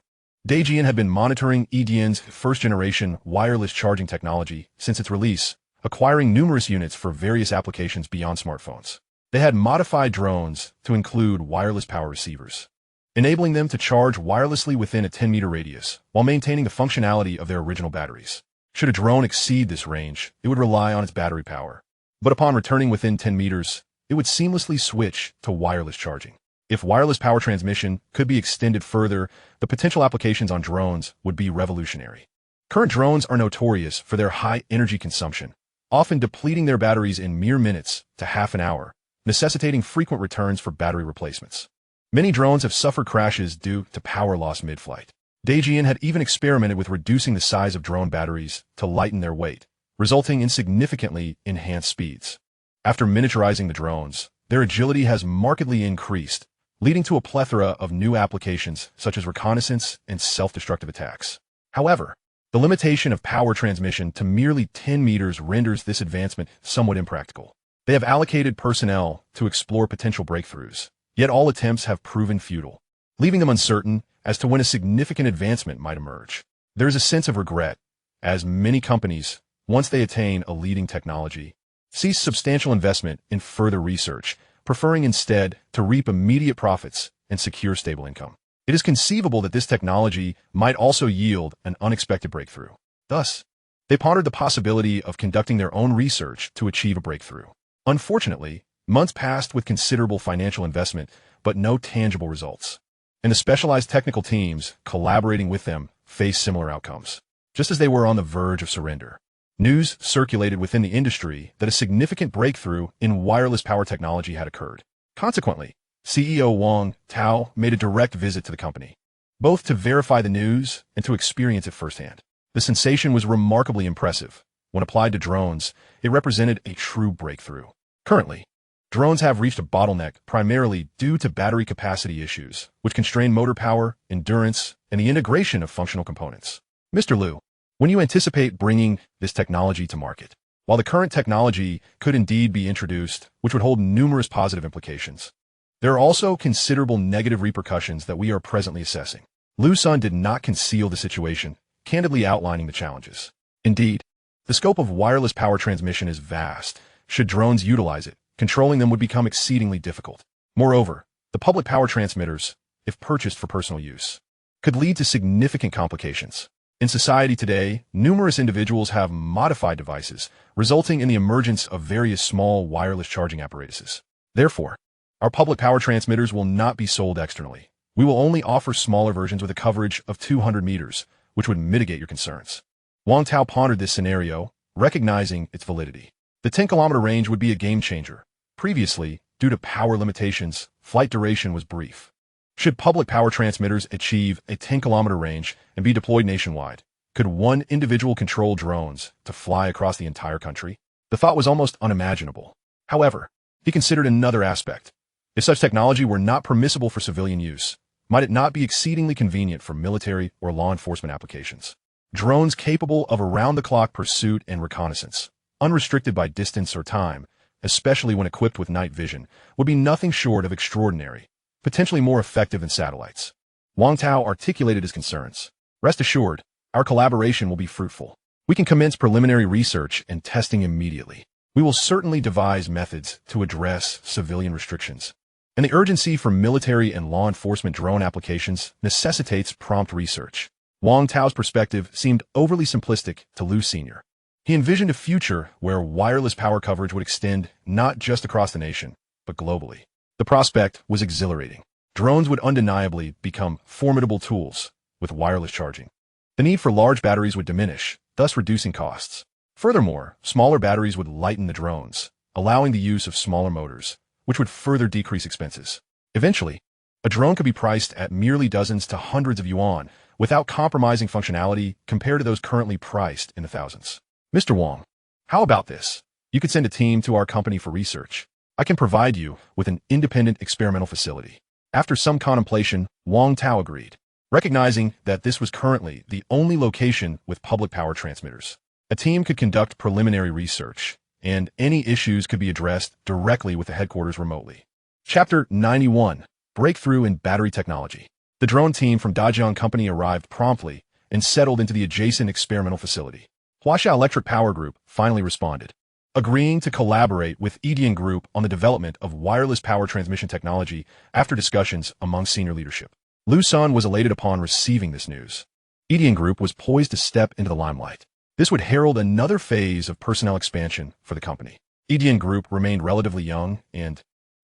S1: Daijian had been monitoring Edian's first-generation wireless charging technology since its release, acquiring numerous units for various applications beyond smartphones. They had modified drones to include wireless power receivers, enabling them to charge wirelessly within a 10-meter radius while maintaining the functionality of their original batteries. Should a drone exceed this range, it would rely on its battery power. But upon returning within 10 meters, it would seamlessly switch to wireless charging. If wireless power transmission could be extended further, the potential applications on drones would be revolutionary. Current drones are notorious for their high energy consumption, often depleting their batteries in mere minutes to half an hour, necessitating frequent returns for battery replacements. Many drones have suffered crashes due to power loss mid-flight. Daijian had even experimented with reducing the size of drone batteries to lighten their weight, resulting in significantly enhanced speeds. After miniaturizing the drones, their agility has markedly increased, leading to a plethora of new applications such as reconnaissance and self-destructive attacks. However, the limitation of power transmission to merely 10 meters renders this advancement somewhat impractical. They have allocated personnel to explore potential breakthroughs, yet all attempts have proven futile, leaving them uncertain as to when a significant advancement might emerge. There is a sense of regret, as many companies, once they attain a leading technology, cease substantial investment in further research, preferring instead to reap immediate profits and secure stable income. It is conceivable that this technology might also yield an unexpected breakthrough. Thus, they pondered the possibility of conducting their own research to achieve a breakthrough. Unfortunately, months passed with considerable financial investment, but no tangible results. And the specialized technical teams collaborating with them faced similar outcomes. Just as they were on the verge of surrender, news circulated within the industry that a significant breakthrough in wireless power technology had occurred. Consequently, CEO Wang Tao made a direct visit to the company, both to verify the news and to experience it firsthand. The sensation was remarkably impressive. When applied to drones, it represented a true breakthrough. Currently, drones have reached a bottleneck primarily due to battery capacity issues, which constrain motor power, endurance, and the integration of functional components. Mr. Liu, when you anticipate bringing this technology to market? While the current technology could indeed be introduced, which would hold numerous positive implications, there are also considerable negative repercussions that we are presently assessing. Liu Sen did not conceal the situation, candidly outlining the challenges. Indeed, the scope of wireless power transmission is vast. Should drones utilize it, controlling them would become exceedingly difficult. Moreover, the public power transmitters, if purchased for personal use, could lead to significant complications. In society today, numerous individuals have modified devices, resulting in the emergence of various small wireless charging apparatuses. Therefore, our public power transmitters will not be sold externally. We will only offer smaller versions with a coverage of 200 meters, which would mitigate your concerns. Wang Tao pondered this scenario, recognizing its validity. The 10-kilometer range would be a game-changer. Previously, due to power limitations, flight duration was brief. Should public power transmitters achieve a 10-kilometer range and be deployed nationwide, could one individual control drones to fly across the entire country? The thought was almost unimaginable. However, he considered another aspect. If such technology were not permissible for civilian use, might it not be exceedingly convenient for military or law enforcement applications? Drones capable of around-the-clock pursuit and reconnaissance, unrestricted by distance or time, especially when equipped with night vision, would be nothing short of extraordinary, potentially more effective than satellites. Wang Tao articulated his concerns. Rest assured, our collaboration will be fruitful. We can commence preliminary research and testing immediately. We will certainly devise methods to address civilian restrictions. And the urgency for military and law enforcement drone applications necessitates prompt research. Wang Tao's perspective seemed overly simplistic to Liu Sr. He envisioned a future where wireless power coverage would extend not just across the nation, but globally. The prospect was exhilarating. Drones would undeniably become formidable tools with wireless charging. The need for large batteries would diminish, thus reducing costs. Furthermore, smaller batteries would lighten the drones, allowing the use of smaller motors, which would further decrease expenses. Eventually, a drone could be priced at merely dozens to hundreds of yuan without compromising functionality compared to those currently priced in the thousands. Mr. Wang, how about this? You could send a team to our company for research. I can provide you with an independent experimental facility. After some contemplation, Wang Tao agreed, recognizing that this was currently the only location with public power transmitters. A team could conduct preliminary research, and any issues could be addressed directly with the headquarters remotely. Chapter 91, Breakthrough in Battery Technology. The drone team from Dajiang Company arrived promptly and settled into the adjacent experimental facility. Huaxia Electric Power Group finally responded. agreeing to collaborate with EDN Group on the development of wireless power transmission technology after discussions among senior leadership. Liu Sen was elated upon receiving this news. EDN Group was poised to step into the limelight. This would herald another phase of personnel expansion for the company. EDN Group remained relatively young and,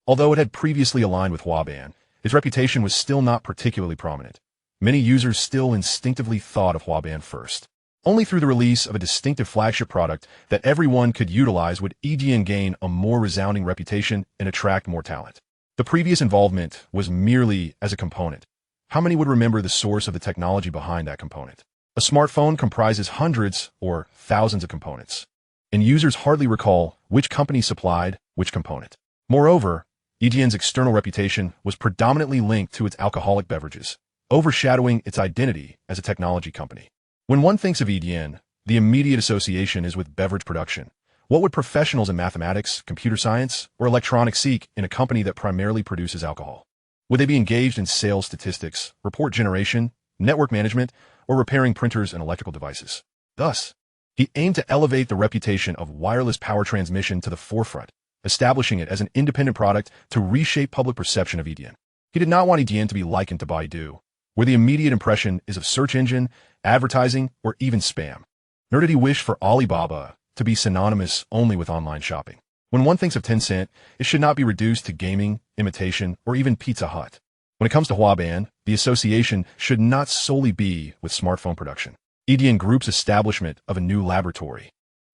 S1: although it had previously aligned with Huaban, its reputation was still not particularly prominent. Many users still instinctively thought of Huaban first. Only through the release of a distinctive flagship product that everyone could utilize would EDN gain a more resounding reputation and attract more talent. The previous involvement was merely as a component. How many would remember the source of the technology behind that component? A smartphone comprises hundreds or thousands of components, and users hardly recall which company supplied which component. Moreover, EDN's external reputation was predominantly linked to its alcoholic beverages, overshadowing its identity as a technology company. When one thinks of EDN, the immediate association is with beverage production. What would professionals in mathematics, computer science, or electronics seek in a company that primarily produces alcohol? Would they be engaged in sales statistics, report generation, network management, or repairing printers and electrical devices? Thus, he aimed to elevate the reputation of wireless power transmission to the forefront, establishing it as an independent product to reshape public perception of EDN. He did not want EDN to be likened to Baidu, where the immediate impression is of search engine, advertising, or even spam. Nor did he wish for Alibaba to be synonymous only with online shopping. When one thinks of Tencent, it should not be reduced to gaming, imitation, or even Pizza Hut. When it comes to Huaban, the association should not solely be with smartphone production. EDN Group's establishment of a new laboratory,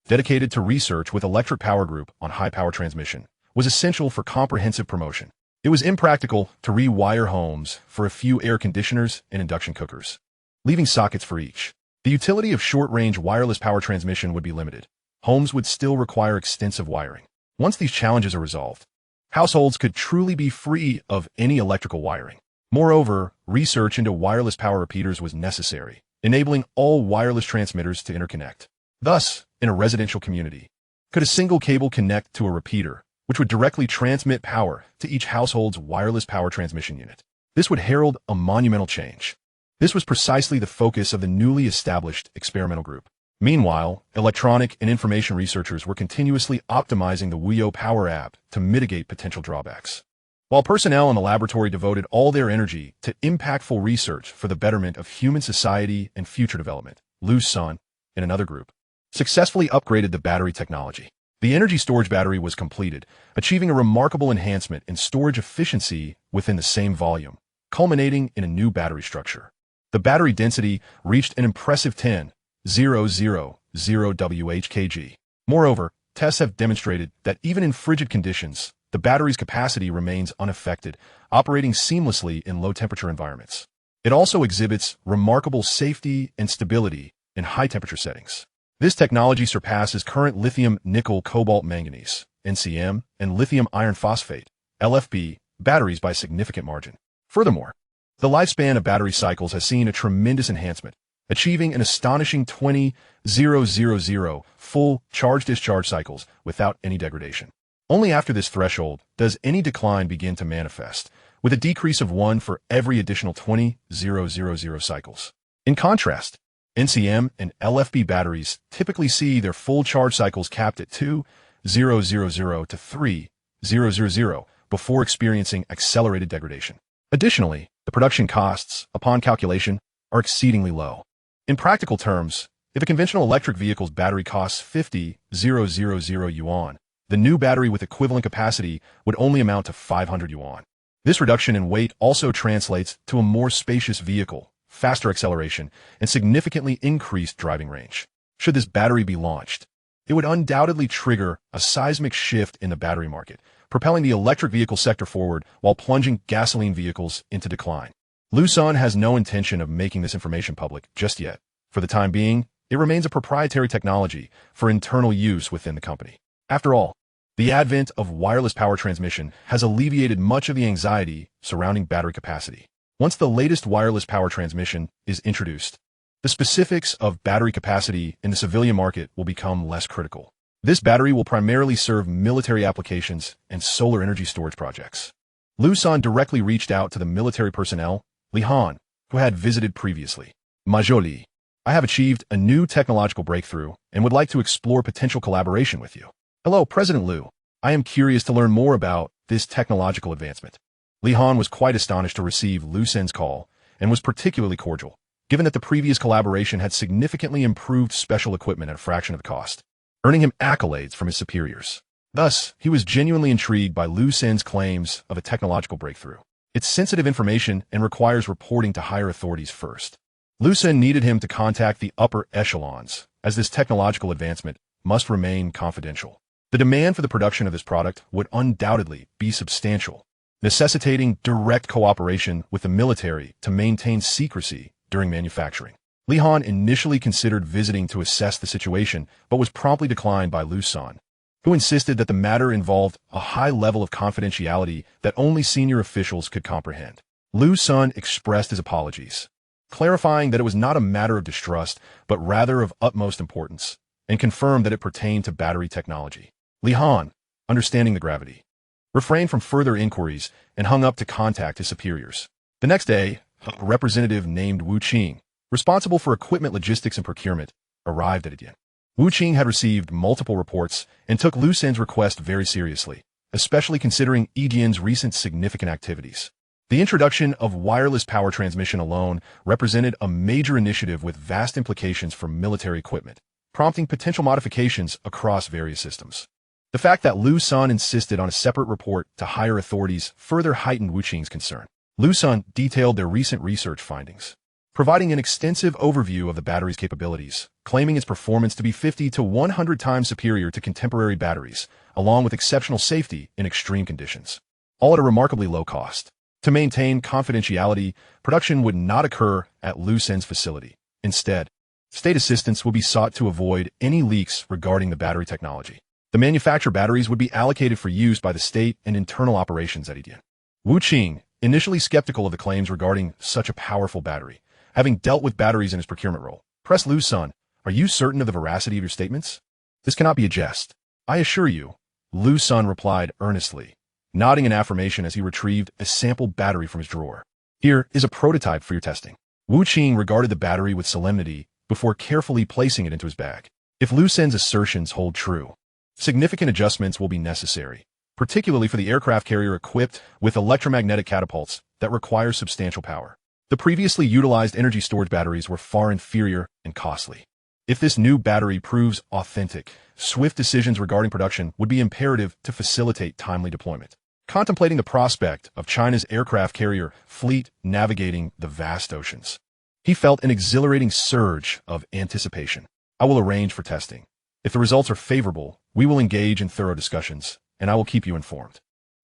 S1: dedicated to research with Electric Power Group on high-power transmission, was essential for comprehensive promotion. It was impractical to rewire homes for a few air conditioners and induction cookers, leaving sockets for each. The utility of short-range wireless power transmission would be limited. Homes would still require extensive wiring. Once these challenges are resolved, households could truly be free of any electrical wiring. Moreover, research into wireless power repeaters was necessary, enabling all wireless transmitters to interconnect. Thus, in a residential community, could a single cable connect to a repeater, which would directly transmit power to each household's wireless power transmission unit? This would herald a monumental change. This was precisely the focus of the newly established experimental group. Meanwhile, electronic and information researchers were continuously optimizing the Wio Power app to mitigate potential drawbacks. While personnel in the laboratory devoted all their energy to impactful research for the betterment of human society and future development, Liu Sen and another group successfully upgraded the battery technology. The energy storage battery was completed, achieving a remarkable enhancement in storage efficiency within the same volume, culminating in a new battery structure. The battery density reached an impressive 10,000 Wh/kg. Moreover, tests have demonstrated that even in frigid conditions, the battery's capacity remains unaffected, operating seamlessly in low-temperature environments. It also exhibits remarkable safety and stability in high-temperature settings. This technology surpasses current lithium nickel cobalt manganese (NCM) and lithium iron phosphate (LFP) batteries by a significant margin. Furthermore, the lifespan of battery cycles has seen a tremendous enhancement, achieving an astonishing 20,000 full charge-discharge cycles without any degradation. Only after this threshold does any decline begin to manifest, with a decrease of 1 for every additional 20,000 cycles. In contrast, NCM and LFP batteries typically see their full charge cycles capped at 2,000 to 3,000 before experiencing accelerated degradation. Additionally, the production costs, upon calculation, are exceedingly low. In practical terms, if a conventional electric vehicle's battery costs 50,000 yuan, the new battery with equivalent capacity would only amount to 500 yuan. This reduction in weight also translates to a more spacious vehicle, faster acceleration, and significantly increased driving range. Should this battery be launched, it would undoubtedly trigger a seismic shift in the battery market, propelling the electric vehicle sector forward while plunging gasoline vehicles into decline. Liu Sen has no intention of making this information public just yet. For the time being, it remains a proprietary technology for internal use within the company. After all, the advent of wireless power transmission has alleviated much of the anxiety surrounding battery capacity. Once the latest wireless power transmission is introduced, the specifics of battery capacity in the civilian market will become less critical. This battery will primarily serve military applications and solar energy storage projects. Liu Sen directly reached out to the military personnel, Li Han, who had visited previously. Major Li, I have achieved a new technological breakthrough and would like to explore potential collaboration with you. Hello, President Liu. I am curious to learn more about this technological advancement. Li Han was quite astonished to receive Liu Sen's call and was particularly cordial, given that the previous collaboration had significantly improved special equipment at a fraction of the cost, earning him accolades from his superiors. Thus, he was genuinely intrigued by Liu Sen's claims of a technological breakthrough. It's sensitive information and requires reporting to higher authorities first. Liu Sen needed him to contact the upper echelons, as this technological advancement must remain confidential. The demand for the production of this product would undoubtedly be substantial, necessitating direct cooperation with the military to maintain secrecy during manufacturing. Li Han initially considered visiting to assess the situation, but was promptly declined by Liu Sen, who insisted that the matter involved a high level of confidentiality that only senior officials could comprehend. Liu Sen expressed his apologies, clarifying that it was not a matter of distrust, but rather of utmost importance, and confirmed that it pertained to battery technology. Li Han, understanding the gravity, refrained from further inquiries and hung up to contact his superiors. The next day, a representative named Wu Qing, responsible for equipment logistics and procurement, arrived at Idian. Wu Qing had received multiple reports and took Liu Sen's request very seriously, especially considering Idian's recent significant activities. The introduction of wireless power transmission alone represented a major initiative with vast implications for military equipment, prompting potential modifications across various systems. The fact that Liu Sen insisted on a separate report to higher authorities further heightened Wu Qing's concern. Liu Sen detailed their recent research findings, providing an extensive overview of the battery's capabilities, claiming its performance to be 50 to 100 times superior to contemporary batteries, along with exceptional safety in extreme conditions, all at a remarkably low cost. To maintain confidentiality, production would not occur at Liu Sen's facility. Instead, state assistance would be sought to avoid any leaks regarding the battery technology. The manufactured batteries would be allocated for use by the state and internal operations at Idian. Wu Qing, initially skeptical of the claims regarding such a powerful battery, having dealt with batteries in his procurement role, pressed Liu Sen, "Are you certain of the veracity of your statements? This cannot be a jest." "I assure you," Liu Sen replied earnestly, nodding in affirmation as he retrieved a sample battery from his drawer. "Here is a prototype for your testing." Wu Qing regarded the battery with solemnity before carefully placing it into his bag. If Liu Sen's assertions hold true, significant adjustments will be necessary, particularly for the aircraft carrier equipped with electromagnetic catapults that require substantial power. The previously utilized energy storage batteries were far inferior and costly. If this new battery proves authentic, swift decisions regarding production would be imperative to facilitate timely deployment. Contemplating the prospect of China's aircraft carrier fleet navigating the vast oceans, he felt an exhilarating surge of anticipation. "I will arrange for testing. If the results are favorable, we will engage in thorough discussions, and I will keep you informed."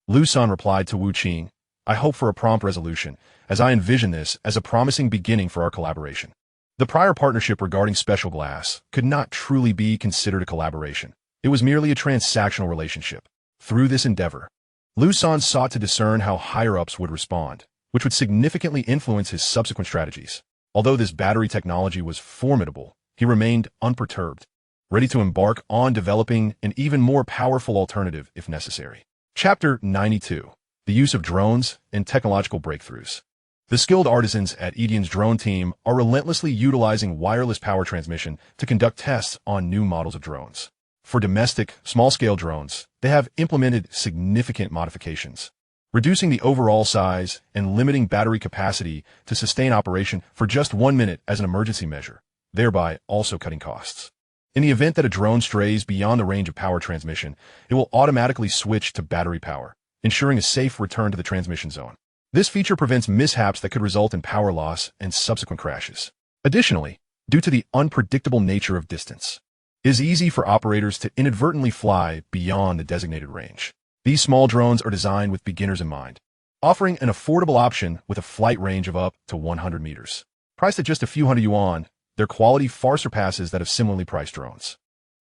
S1: Liu Sen replied to Wu Qing, "I hope for a prompt resolution, as I envision this as a promising beginning for our collaboration." The prior partnership regarding special glass could not truly be considered a collaboration. It was merely a transactional relationship. Through this endeavor, Liu Sen sought to discern how higher-ups would respond, which would significantly influence his subsequent strategies. Although this battery technology was formidable, he remained unperturbed, ready to embark on developing an even more powerful alternative if necessary. Chapter 92. The Use of Drones and Technological Breakthroughs. The skilled artisans at Idian's drone team are relentlessly utilizing wireless power transmission to conduct tests on new models of drones. For domestic, small-scale drones, they have implemented significant modifications, reducing the overall size and limiting battery capacity to sustain operation for just 1 minute as an emergency measure, thereby also cutting costs. In the event that a drone strays beyond the range of power transmission, it will automatically switch to battery power, ensuring a safe return to the transmission zone. This feature prevents mishaps that could result in power loss and subsequent crashes. Additionally, due to the unpredictable nature of distance, it is easy for operators to inadvertently fly beyond the designated range. These small drones are designed with beginners in mind, offering an affordable option with a flight range of up to 100 meters. Priced at just a few hundred yuan, their quality far surpasses that of similarly priced drones.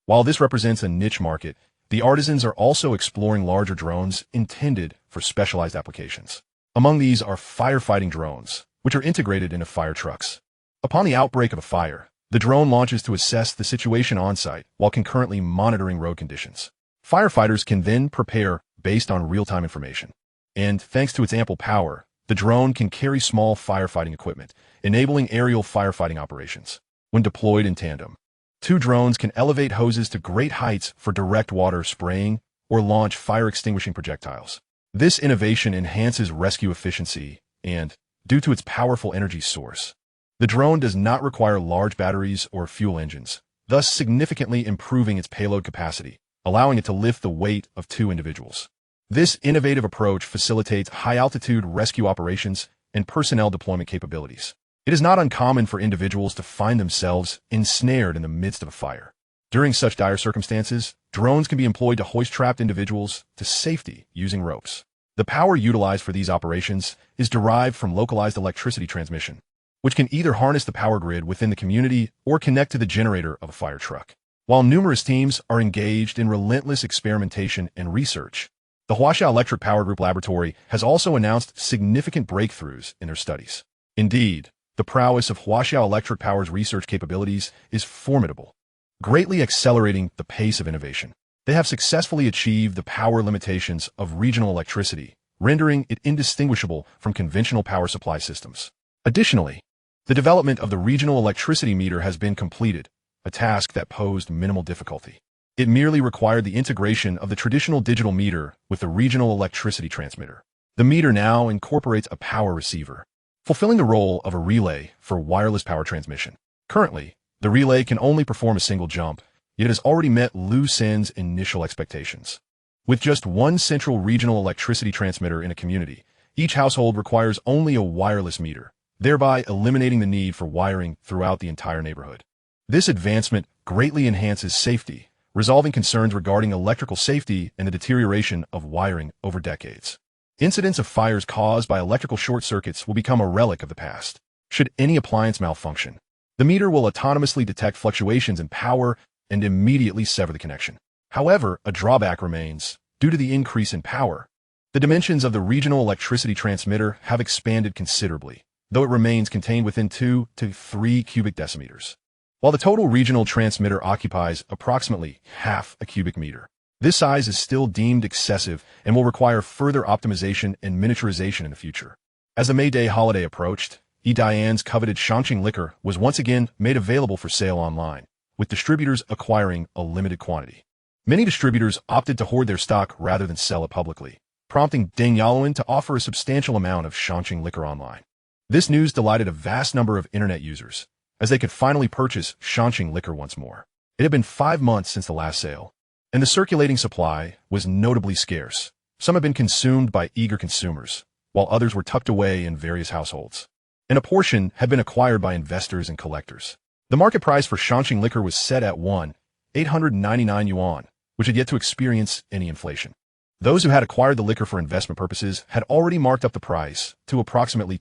S1: While this represents a niche market, the artisans are also exploring larger drones intended for specialized applications. Among these are firefighting drones, which are integrated into fire trucks. Upon the outbreak of a fire, the drone launches to assess the situation on-site while concurrently monitoring road conditions. Firefighters can then prepare based on real-time information. And thanks to its ample power, the drone can carry small firefighting equipment, enabling aerial firefighting operations. When deployed in tandem, Two drones can elevate hoses to great heights for direct water spraying or launch fire-extinguishing projectiles. This innovation enhances rescue efficiency and, due to its powerful energy source, the drone does not require large batteries or fuel engines, thus significantly improving its payload capacity, allowing it to lift the weight of two individuals. This innovative approach facilitates high-altitude rescue operations and personnel deployment capabilities. It is not uncommon for individuals to find themselves ensnared in the midst of a fire. During such dire circumstances, drones can be employed to hoist trapped individuals to safety using ropes. The power utilized for these operations is derived from localized electricity transmission, which can either harness the power grid within the community or connect to the generator of a fire truck. While numerous teams are engaged in relentless experimentation and research, the Huaxia Electric Power Group Laboratory has also announced significant breakthroughs in their studies. Indeed, the prowess of Huaxia Electric Power's research capabilities is formidable, greatly accelerating the pace of innovation. They have successfully achieved the power limitations of regional electricity, rendering it indistinguishable from conventional power supply systems. Additionally, the development of the regional electricity meter has been completed, a task that posed minimal difficulty. It merely required the integration of the traditional digital meter with the regional electricity transmitter. The meter now incorporates a power receiver, fulfilling the role of a relay for wireless power transmission. Currently, the relay can only perform a single jump, yet it has already met Liu Sen's initial expectations. With just one central regional electricity transmitter in a community, each household requires only a wireless meter, thereby eliminating the need for wiring throughout the entire neighborhood. This advancement greatly enhances safety, resolving concerns regarding electrical safety and the deterioration of wiring over decades. Incidents of fires caused by electrical short circuits will become a relic of the past. Should any appliance malfunction, the meter will autonomously detect fluctuations in power and immediately sever the connection. However, a drawback remains. Due to the increase in power, the dimensions of the regional electricity transmitter have expanded considerably, though it remains contained within 2 to 3 cubic decimeters. While the total regional transmitter occupies approximately half a cubic meter, this size is still deemed excessive and will require further optimization and miniaturization in the future. As the May Day holiday approached, Diane's coveted Shangqing liquor was once again made available for sale online, with distributors acquiring a limited quantity. Many distributors opted to hoard their stock rather than sell it publicly, prompting Deng Yaoluan to offer a substantial amount of Shangqing liquor online. This news delighted a vast number of internet users, as they could finally purchase Shangqing liquor once more. It had been 5 months since the last sale, and the circulating supply was notably scarce. Some had been consumed by eager consumers, while others were tucked away in various households, and a portion had been acquired by investors and collectors. The market price for Shangqing liquor was set at 1,899 yuan, which had yet to experience any inflation. Those who had acquired the liquor for investment purposes had already marked up the price to approximately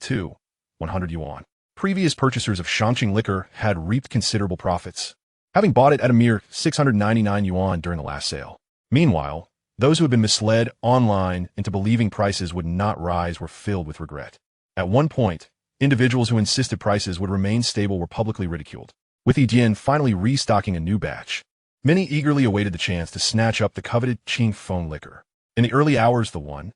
S1: 100 yuan. Previous purchasers of Shangqing liquor had reaped considerable profits, having bought it at a mere 699 yuan during the last sale. Meanwhile, those who had been misled online into believing prices would not rise were filled with regret. At one point, individuals who insisted prices would remain stable were publicly ridiculed. With Dian finally restocking a new batch, many eagerly awaited the chance to snatch up the coveted tenfold liquor. In the early hours, the 1,000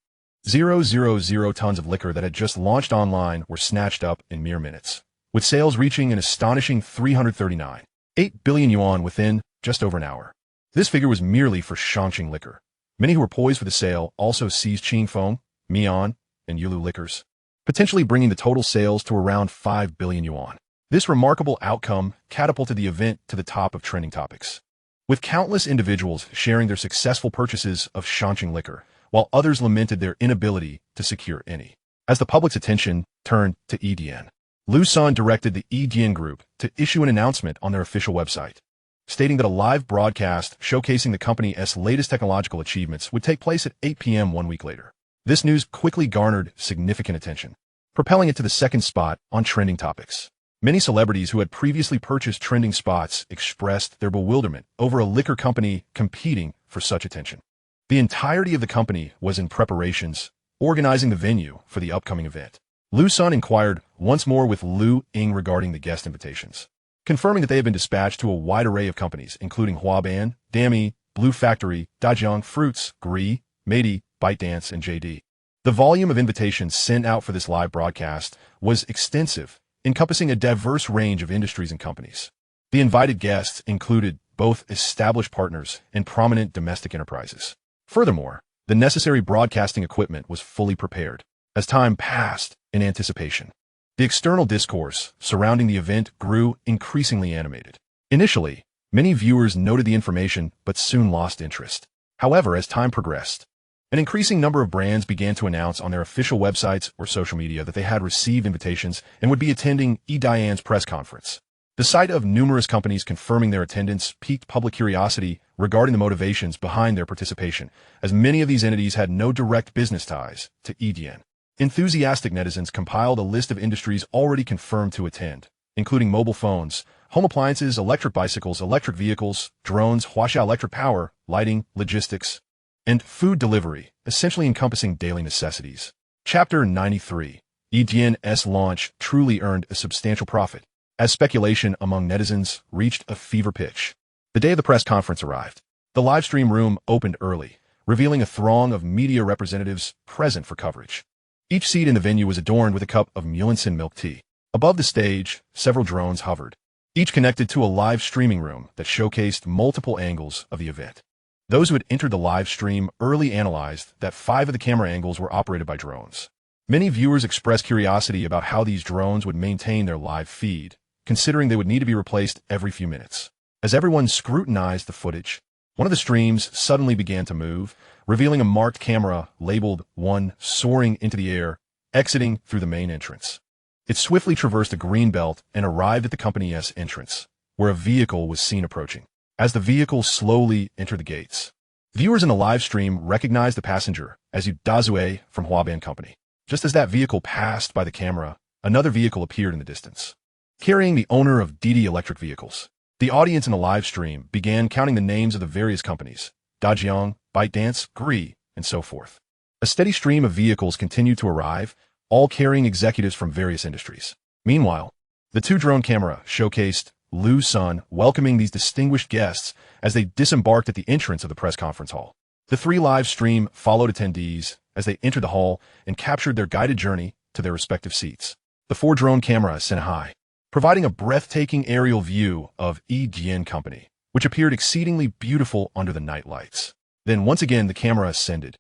S1: tons of liquor that had just launched online were snatched up in mere minutes, with sales reaching an astonishing 339.8 billion yuan within just over an hour. This figure was merely for Shangqing liquor. Many who were poised for the sale also seized Qingfeng, Mian, and Yulu liquors, potentially bringing the total sales to around 5 billion yuan. This remarkable outcome catapulted the event to the top of trending topics, with countless individuals sharing their successful purchases of Shangqing liquor, while others lamented their inability to secure any. As the public's attention turned to Dian, Liu Sen directed the Dian Group to issue an announcement on their official website, stating that a live broadcast showcasing the company's latest technological achievements would take place at 8 p.m. 1 week later. This news quickly garnered significant attention, propelling it to the second spot on trending topics. Many celebrities who had previously purchased trending spots expressed their bewilderment over a liquor company competing for such attention. The entirety of the company was in preparations, organizing the venue for the upcoming event. Liu Sen inquired once more with Liu Ying regarding the guest invitations, confirming that they had been dispatched to a wide array of companies, including Huaban, Dami, Blue Factory, Dajiang Fruits, Gri, Meidi, ByteDance, and JD. The volume of invitations sent out for this live broadcast was extensive, encompassing a diverse range of industries and companies. The invited guests included both established partners and prominent domestic enterprises. Furthermore, the necessary broadcasting equipment was fully prepared. As time passed in anticipation, the external discourse surrounding the event grew increasingly animated. Initially, many viewers noted the information but soon lost interest. However, as time progressed, an increasing number of brands began to announce on their official websites or social media that they had received invitations and would be attending Diane's press conference. The sight of numerous companies confirming their attendance piqued public curiosity regarding the motivations behind their participation, as many of these entities had no direct business ties to Diane. Enthusiastic netizens compiled a list of industries already confirmed to attend, including mobile phones, home appliances, electric bicycles, electric vehicles, drones, Huaxia electric power, lighting, logistics, and food delivery, essentially encompassing daily necessities. Chapter 93. Diane's launch truly earned a substantial profit, as speculation among netizens reached a fever pitch. The day of the press conference arrived. The live stream room opened early, revealing a throng of media representatives present for coverage. Each seat in the venue was adorned with a cup of Liu Sen milk tea. Above the stage, several drones hovered, each connected to a live streaming room that showcased multiple angles of the event. Those who had entered the live stream early analyzed that 5 of the camera angles were operated by drones. Many viewers expressed curiosity about how these drones would maintain their live feed, considering they would need to be replaced every few minutes. As everyone scrutinized the footage, one of the streams suddenly began to move, revealing a marked camera labeled 1 soaring into the air, exiting through the main entrance. It swiftly traversed a green belt and arrived at the company's entrance, where a vehicle was seen approaching. As the vehicle slowly entered the gates, viewers in the live stream recognized the passenger as Yu Dazue from Huaban Company. Just as that vehicle passed by the camera, another vehicle appeared in the distance, carrying the owner of Didi Electric Vehicles. The audience in the live stream began counting the names of the various companies, Dajiang, ByteDance, Gree, and so forth. A steady stream of vehicles continued to arrive, all carrying executives from various industries. Meanwhile, the 2 drone camera showcased Liu Sen welcoming these distinguished guests as they disembarked at the entrance of the press conference hall. The 3 live stream followed attendees as they entered the hall and captured their guided journey to their respective seats. The 4 drone cameras sent high, providing a breathtaking aerial view of Diane Company, which appeared exceedingly beautiful under the night lights. Then once again the camera ascended,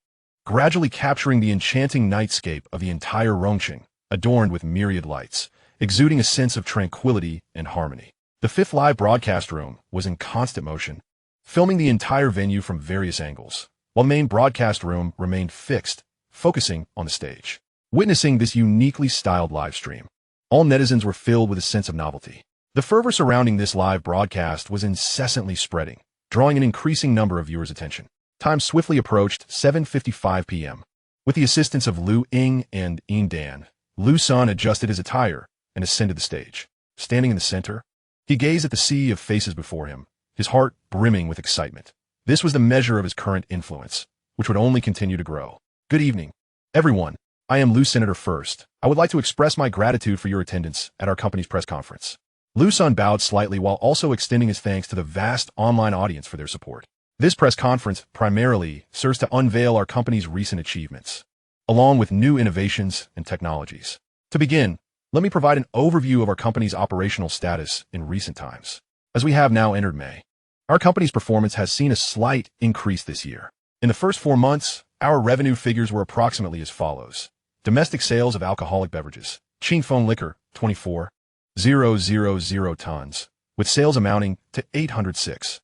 S1: gradually capturing the enchanting nightscape of the entire Rongqing, adorned with myriad lights, exuding a sense of tranquility and harmony. The 5th live broadcast room was in constant motion, filming the entire venue from various angles, while the main broadcast room remained fixed, focusing on the stage. Witnessing this uniquely styled live stream, all netizens were filled with a sense of novelty. The fervor surrounding this live broadcast was incessantly spreading, drawing an increasing number of viewers' attention. Time swiftly approached 7:55 p.m. With the assistance of Liu Ying and Yin Dan, Liu Sen adjusted his attire and ascended the stage. Standing in the center, he gazed at the sea of faces before him, his heart brimming with excitement. This was the measure of his current influence, which would only continue to grow. Good evening, everyone. I am Liu Senator First. I would like to express my gratitude for your attendance at our company's press conference. Liu Sen bowed slightly while also extending his thanks to the vast online audience for their support. This press conference primarily serves to unveil our company's recent achievements, along with new innovations and technologies. To begin, let me provide an overview of our company's operational status in recent times. As we have now entered May, our company's performance has seen a slight increase this year. In the first 4 months, our revenue figures were approximately as follows. Domestic sales of alcoholic beverages, tenfold liquor, 24,000 tons, with sales amounting to 806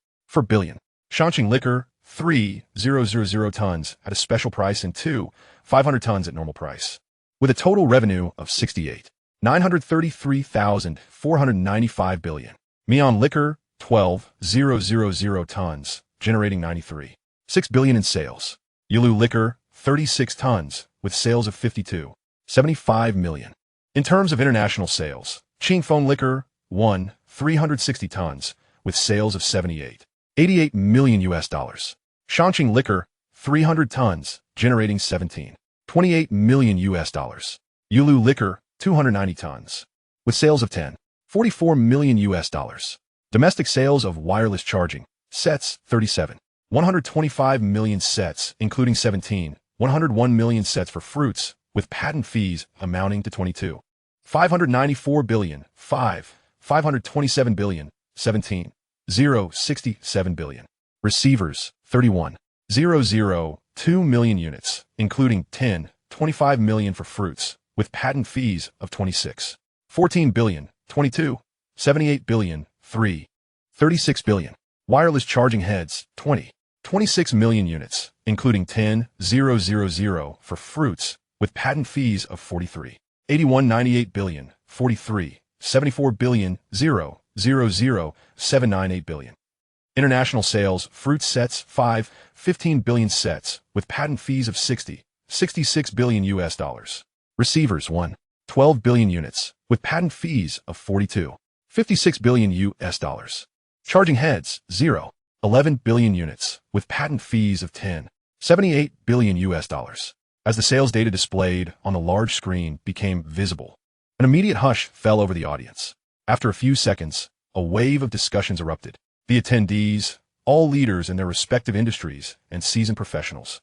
S1: billion. Chongqing liquor, 3,000 tons at a special price and 500 tons at normal price, with a total revenue of 68,933,495 billion. Mian liquor, 12,000 tons, generating 93.6 billion in sales. Yilu liquor, 36 tons, with sales of 52.75 million. In terms of international sales, tenfold liquor, 360 tons, with sales of 88 million US dollars. Chongqing liquor, 300 tons, generating 28 million US dollars. Yilu liquor, 290 tons, with sales of 44 million US dollars. Domestic sales of wireless charging sets, 125 million sets, including 101 million sets for fruits, with patent fees amounting to 594 billion, 527 billion, 17,067 billion. Receivers, 31,002 million units, including 10.25 million for fruits, with patent fees of 26.14 billion, 22.78 billion, 3.36 billion. Wireless charging heads, 20.26 million units, including 10,000 for fruits, with patent fees of 43.8198 billion, 43.74 billion, 0.798 billion. International sales, fruit sets, 5.15 billion sets, with patent fees of 66 billion US dollars. Receivers, 1.12 billion units, with patent fees of 42.56 billion US dollars. Charging heads, 0.11 billion units, with patent fees of 10.78 billion US dollars. As the sales data displayed on the large screen became visible, an immediate hush fell over the audience. After a few seconds, a wave of discussions erupted. The attendees, all leaders in their respective industries and seasoned professionals,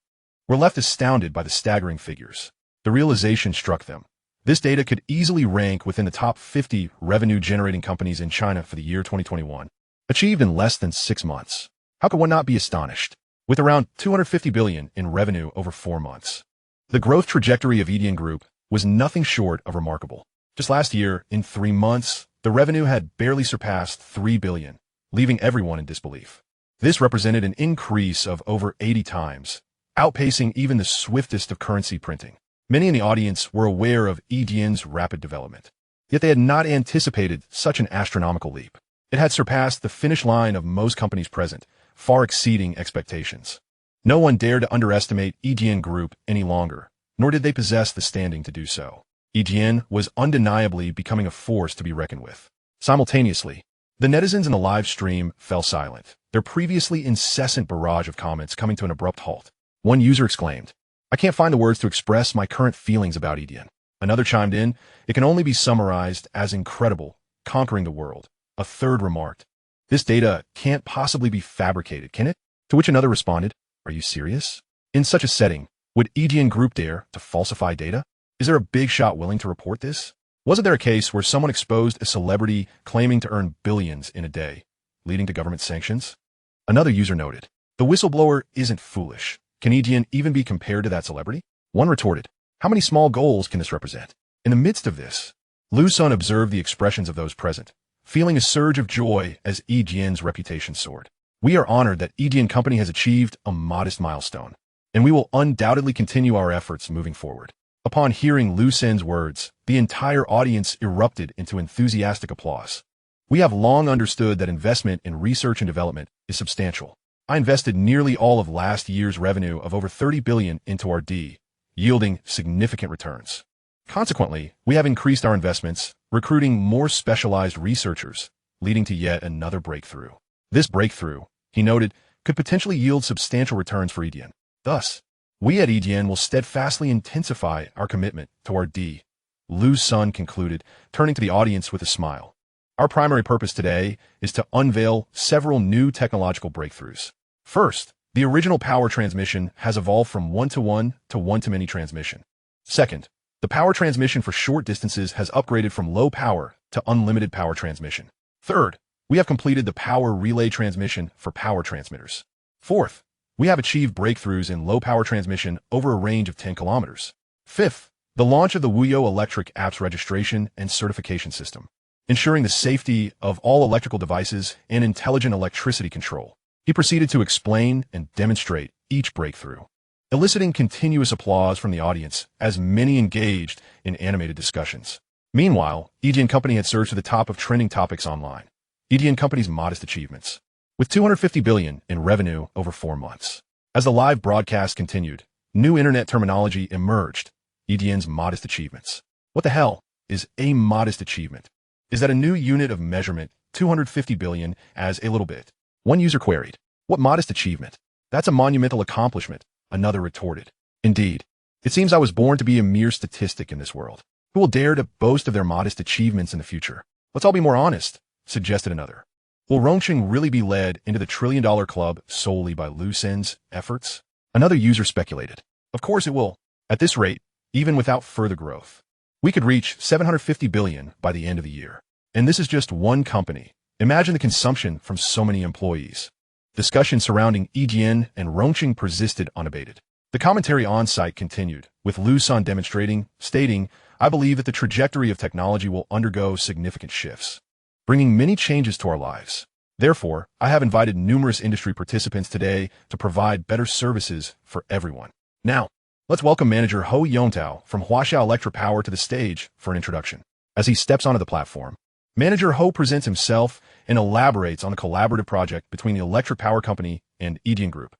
S1: were left astounded by the staggering figures. The realization struck them. This data could easily rank within the top 50 revenue-generating companies in China for the year 2021, achieved in less than 6 months. How could one not be astonished? With around 250 billion in revenue over 4 months. The growth trajectory of Edian Group was nothing short of remarkable. Just last year, in 3 months, the revenue had barely surpassed 3 billion, leaving everyone in disbelief. This represented an increase of over 80 times, outpacing even the swiftest of currency printing. Many in the audience were aware of Edian's rapid development, yet they had not anticipated such an astronomical leap. It had surpassed the finish line of most companies present, far exceeding expectations. No one dared to underestimate Edian Group any longer, nor did they possess the standing to do so. Edian was undeniably becoming a force to be reckoned with. Simultaneously, the netizens in the live stream fell silent, their previously incessant barrage of comments coming to an abrupt halt. One user exclaimed, "I can't find the words to express my current feelings about Edian." Another chimed in, "It can only be summarized as incredible, conquering the world." A third remarked, "This data can't possibly be fabricated, can it?" To which another responded, "Are you serious? In such a setting, would Edian Group dare to falsify data? Is there a big shot willing to report this? Wasn't there a case where someone exposed a celebrity claiming to earn billions in a day, leading to government sanctions?" Another user noted, "The whistleblower isn't foolish. Can Edian even be compared to that celebrity?" One retorted, "How many small goals can this represent?" In the midst of this, Liu Sen observed the expressions of those present, feeling a surge of joy as Edian's reputation soared. "We are honored that Edian Company has achieved a modest milestone, and we will undoubtedly continue our efforts moving forward." Upon hearing Liu Sen's words, the entire audience erupted into enthusiastic applause. "We have long understood that investment in research and development is substantial. I invested nearly all of last year's revenue of over 30 billion into R&D, yielding significant returns. Consequently, we have increased our investments, recruiting more specialized researchers, leading to yet another breakthrough. This breakthrough," he noted, "could potentially yield substantial returns for Edian. Thus, we at Edian will steadfastly intensify our commitment to R&D." Liu Sen concluded, turning to the audience with a smile. "Our primary purpose today is to unveil several new technological breakthroughs. First, the original power transmission has evolved from one-to-one to one-to-many transmission. Second, the power transmission for short distances has upgraded from low power to unlimited power transmission. Third, we have completed the power relay transmission for power transmitters. Fourth, we have achieved breakthroughs in low power transmission over a range of 10 kilometers. Fifth, the launch of the Wuyo electric apps registration and certification system, ensuring the safety of all electrical devices and intelligent electricity control." He proceeded to explain and demonstrate each breakthrough, eliciting continuous applause from the audience as many engaged in animated discussions. Meanwhile, Edian Company had surged to the top of trending topics online. Edian Company's modest achievements, with 250 billion in revenue over 4 months. As the live broadcast continued, new internet terminology emerged. Edian's modest achievements. What the hell is a modest achievement? Is that a new unit of measurement, 250 billion, as a little bit? One user queried, "What modest achievement? That's a monumental accomplishment," another retorted. "Indeed, it seems I was born to be a mere statistic in this world. Who will dare to boast of their modest achievements in the future? Let's all be more honest," suggested another. Will Rongqing really be led into the trillion-dollar club solely by Liu Sen's efforts? Another user speculated. "Of course it will. At this rate, even without further growth, we could reach 750 billion by the end of the year. And this is just one company, Imagine the consumption from so many employees. Discussion surrounding EGN and Rongqing persisted unabated. The commentary on-site continued, with Liu Sen stating, "I believe that the trajectory of technology will undergo significant shifts, bringing many changes to our lives. Therefore, I have invited numerous industry participants today to provide better services for everyone." Now, let's welcome manager Ho Yontao from Huaxia Electric Power to the stage for an introduction. As he steps onto the platform, Manager Ho presents himself and elaborates on a collaborative project between the Electric Power Company and EGN Group.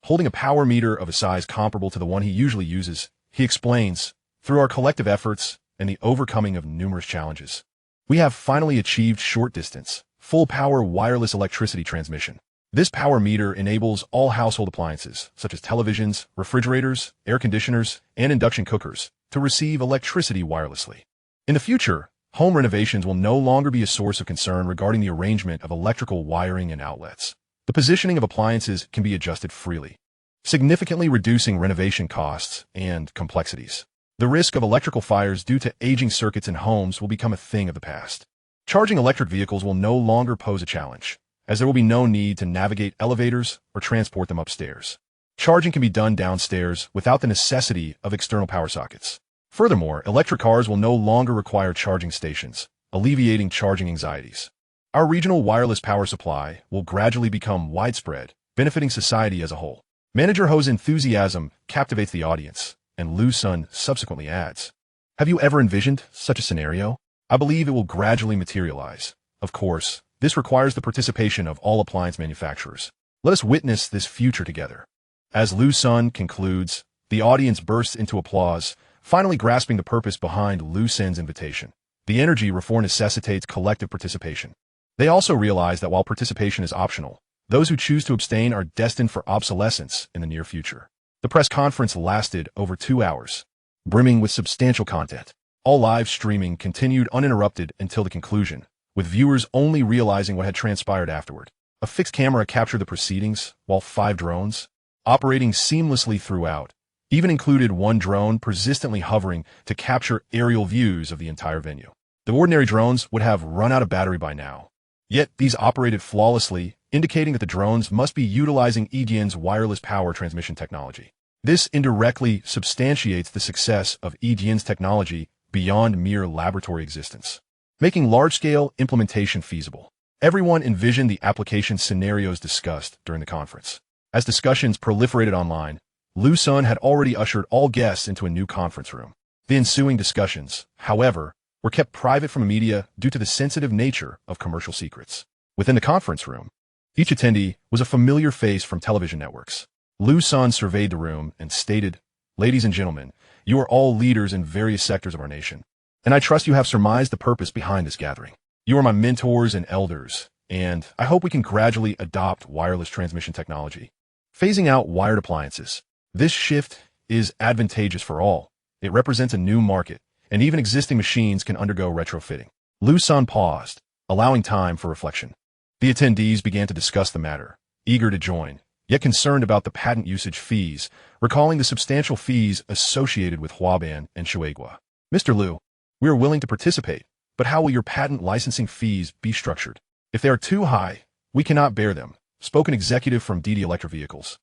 S1: Holding a power meter of a size comparable to the one he usually uses, he explains, "Through our collective efforts and the overcoming of numerous challenges, we have finally achieved short-distance, full-power wireless electricity transmission. This power meter enables all household appliances, such as televisions, refrigerators, air conditioners, and induction cookers, to receive electricity wirelessly. In the future, home renovations will no longer be a source of concern regarding the arrangement of electrical wiring and outlets. The positioning of appliances can be adjusted freely, significantly reducing renovation costs and complexities. The risk of electrical fires due to aging circuits in homes will become a thing of the past. Charging electric vehicles will no longer pose a challenge, as there will be no need to navigate elevators or transport them upstairs. Charging can be done downstairs without the necessity of external power sockets. Furthermore, electric cars will no longer require charging stations, alleviating charging anxieties. Our regional wireless power supply will gradually become widespread, benefiting society as a whole." Manager Ho's enthusiasm captivates the audience, and Liu Sen subsequently adds, "Have you ever envisioned such a scenario? I believe it will gradually materialize. Of course, this requires the participation of all appliance manufacturers. Let us witness this future together." As Liu Sen concludes, the audience bursts into applause, finally grasping the purpose behind Liu Sen's invitation. The energy reform necessitates collective participation. They also realize that while participation is optional, those who choose to abstain are destined for obsolescence in the near future. The press conference lasted over 2 hours, brimming with substantial content. All live streaming continued uninterrupted until the conclusion, with viewers only realizing what had transpired afterward. A fixed camera captured the proceedings, while 5 drones, operating seamlessly throughout, even included one drone persistently hovering to capture aerial views of the entire venue. The ordinary drones would have run out of battery by now. Yet these operated flawlessly, indicating that the drones must be utilizing EGN's wireless power transmission technology. This indirectly substantiates the success of EGN's technology beyond mere laboratory existence, making large-scale implementation feasible. Everyone envisioned the application scenarios discussed during the conference. As discussions proliferated online, Liu Sen had already ushered all guests into a new conference room. The ensuing discussions, however, were kept private from the media due to the sensitive nature of commercial secrets. Within the conference room, each attendee was a familiar face from television networks. Liu Sen surveyed the room and stated, "Ladies and gentlemen, you are all leaders in various sectors of our nation, and I trust you have surmised the purpose behind this gathering. You are my mentors and elders, and I hope we can gradually adopt wireless transmission technology, phasing out wired appliances. This shift is advantageous for all. It represents a new market, and even existing machines can undergo retrofitting." Liu Sen paused, allowing time for reflection. The attendees began to discuss the matter, eager to join, yet concerned about the patent usage fees, recalling the substantial fees associated with Huaban and Shuigua. "Mr. Liu, we are willing to participate, but how will your patent licensing fees be structured? If they are too high, we cannot bear them," spoke an executive from DD Electric Vehicles.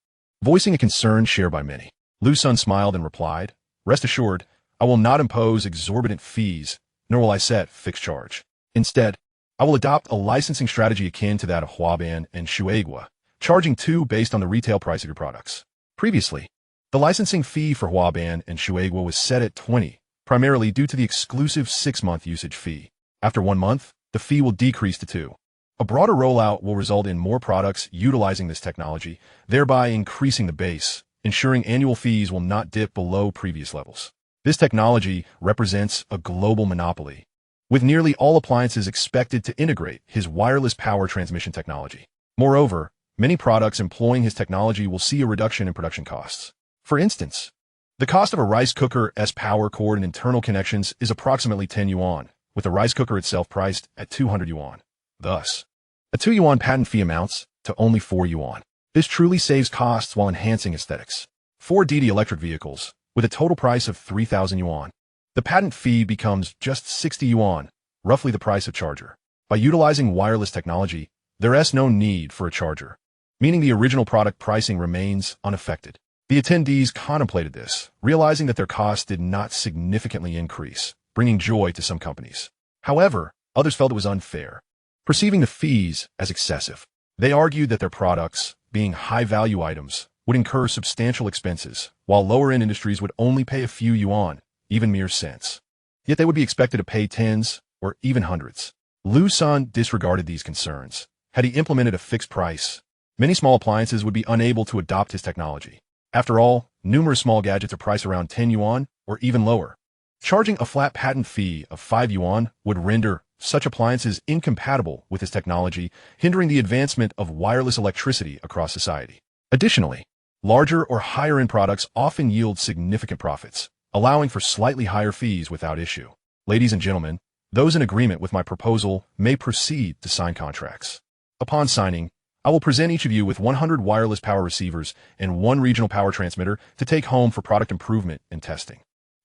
S1: Voicing a concern shared by many, Liu Sen smiled and replied, "Rest assured, I will not impose exorbitant fees, nor will I set fixed charge. Instead, I will adopt a licensing strategy akin to that of Huaban and Shuigua, charging 2 based on the retail price of your products." Previously, the licensing fee for Huaban and Shuigua was set at 20, primarily due to the exclusive 6-month usage fee. After 1 month, the fee will decrease to 2. A broader rollout will result in more products utilizing this technology, thereby increasing the base, ensuring annual fees will not dip below previous levels. This technology represents a global monopoly, with nearly all appliances expected to integrate his wireless power transmission technology. Moreover, many products employing his technology will see a reduction in production costs. For instance, the cost of a rice cooker's power cord and internal connections is approximately 10 yuan, with the rice cooker itself priced at 200 yuan. Thus, a 2 yuan patent fee amounts to only 4 yuan. This truly saves costs while enhancing aesthetics. For DD electric vehicles, with a total price of 3,000 yuan, the patent fee becomes just 60 yuan, roughly the price of charger. By utilizing wireless technology, there is no need for a charger, meaning the original product pricing remains unaffected. The attendees contemplated this, realizing that their costs did not significantly increase, bringing joy to some companies. However, others felt it was unfair, perceiving the fees as excessive. They argued that their products, being high-value items, would incur substantial expenses, while lower-end industries would only pay a few yuan, even mere cents. Yet they would be expected to pay tens or even hundreds. Liu Sen disregarded these concerns. Had he implemented a fixed price, many small appliances would be unable to adopt his technology. After all, numerous small gadgets are priced around 10 yuan or even lower. Charging a flat patent fee of 5 yuan would render such appliances incompatible with his technology, hindering the advancement of wireless electricity across society. Additionally, larger or higher-end products often yield significant profits, allowing for slightly higher fees without issue. Ladies and gentlemen, those in agreement with my proposal may proceed to sign contracts. Upon signing, I will present each of you with 100 wireless power receivers and 1 regional power transmitter to take home for product improvement and testing.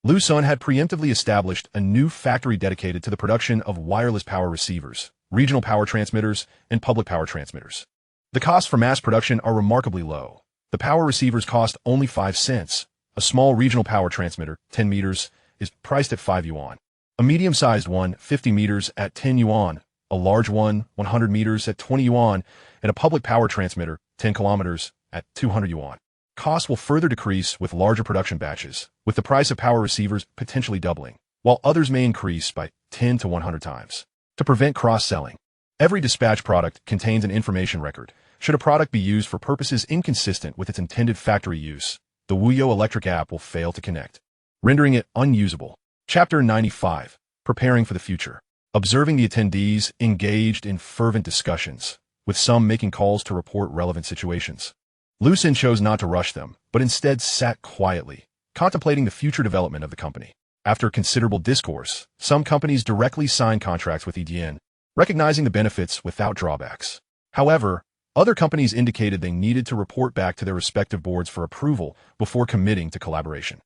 S1: Liu Sen had preemptively established a new factory dedicated to the production of wireless power receivers, regional power transmitters, and public power transmitters. The costs for mass production are remarkably low. The power receivers cost only 5 cents. A small regional power transmitter, 10 meters, is priced at 5 yuan. A medium-sized one, 50 meters, at 10 yuan. A large one, 100 meters, at 20 yuan. And a public power transmitter, 10 kilometers, at 200 yuan. Costs will further decrease with larger production batches, with the price of power receivers potentially doubling, while others may increase by 10 to 100 times. To prevent cross-selling, every dispatch product contains an information record. Should a product be used for purposes inconsistent with its intended factory use, the Wuyo electric app will fail to connect, rendering it unusable. Chapter 95. Preparing for the future. Observing the attendees engaged in fervent discussions, with some making calls to report relevant situations. Liu Sen chose not to rush them, but instead sat quietly, contemplating the future development of the company. After considerable discourse, some companies directly signed contracts with EDN, recognizing the benefits without drawbacks. However, other companies indicated they needed to report back to their respective boards for approval before committing to collaboration.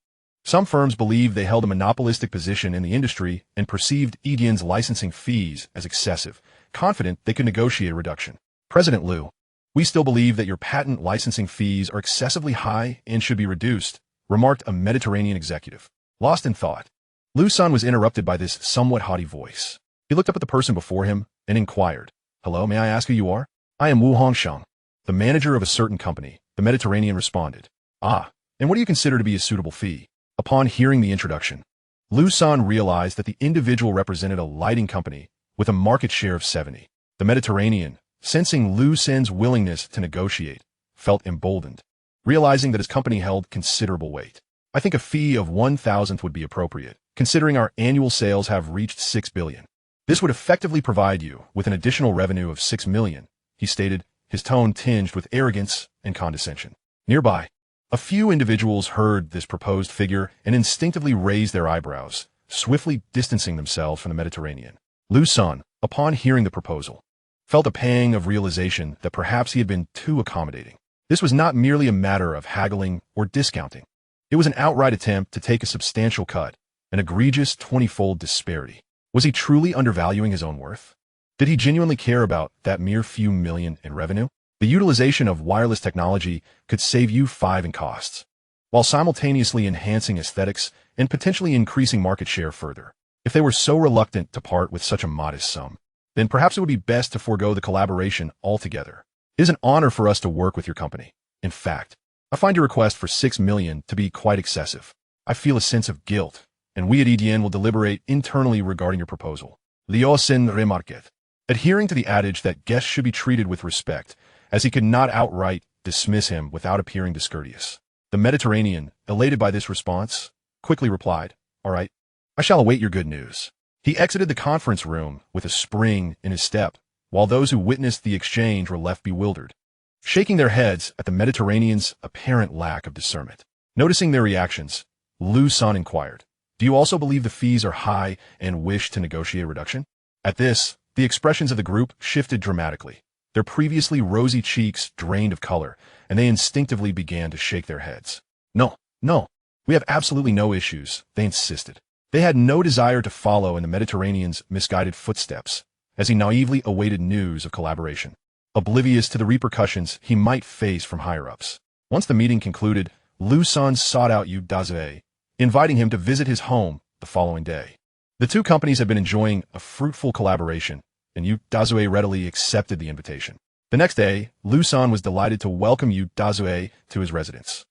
S1: Some firms believed they held a monopolistic position in the industry and perceived EDN's licensing fees as excessive, confident they could negotiate a reduction. President Liu, we still believe that your patent licensing fees are excessively high and should be reduced, remarked a Mediterranean executive. Lost in thought, Liu Sen was interrupted by this somewhat haughty voice. He looked up at the person before him and inquired, "Hello, may I ask who you are?" "I am Wu Hongsheng, the manager of a certain company," the Mediterranean responded. "Ah, and what do you consider to be a suitable fee?" Upon hearing the introduction, Liu Sen realized that the individual represented a lighting company with a market share of 70. The Mediterranean, sensing Liu Sen's willingness to negotiate, felt emboldened, realizing that his company held considerable weight. "I think a fee of 1,000 would be appropriate, considering our annual sales have reached 6 billion. This would effectively provide you with an additional revenue of 6 million, he stated, his tone tinged with arrogance and condescension. Nearby, a few individuals heard this proposed figure and instinctively raised their eyebrows, swiftly distancing themselves from the Mediterranean. Liu Sen, upon hearing the proposal, felt a pang of realization that perhaps he had been too accommodating. This was not merely a matter of haggling or discounting. It was an outright attempt to take a substantial cut, an egregious 20-fold disparity. Was he truly undervaluing his own worth? Did he genuinely care about that mere few million in revenue? The utilization of wireless technology could save you 5 in costs, while simultaneously enhancing aesthetics and potentially increasing market share further. If they were so reluctant to part with such a modest sum, then perhaps it would be best to forego the collaboration altogether. It is an honor for us to work with your company. In fact, I find your request for 6 million to be quite excessive. I feel a sense of guilt, and we at EDN will deliberate internally regarding your proposal. Liu Sen remarked, adhering to the adage that guests should be treated with respect, as he could not outright dismiss him without appearing discourteous. The Mediterranean, elated by this response, quickly replied, "All right, I shall await your good news." He exited the conference room with a spring in his step, while those who witnessed the exchange were left bewildered, shaking their heads at the Mediterranean's apparent lack of discernment. Noticing their reactions, Liu Sen inquired, "Do you also believe the fees are high and wish to negotiate a reduction?" At this, the expressions of the group shifted dramatically. Their previously rosy cheeks drained of color, and they instinctively began to shake their heads. No, we have absolutely no issues," they insisted. They had no desire to follow in the Mediterranean's misguided footsteps, as he naively awaited news of collaboration, oblivious to the repercussions he might face from higher-ups. Once the meeting concluded, Liu Sen sought out Yu Dazue, inviting him to visit his home the following day. The two companies had been enjoying a fruitful collaboration, and Yu Dazue readily accepted the invitation. The next day, Liu Sen was delighted to welcome Yu Dazue to his residence.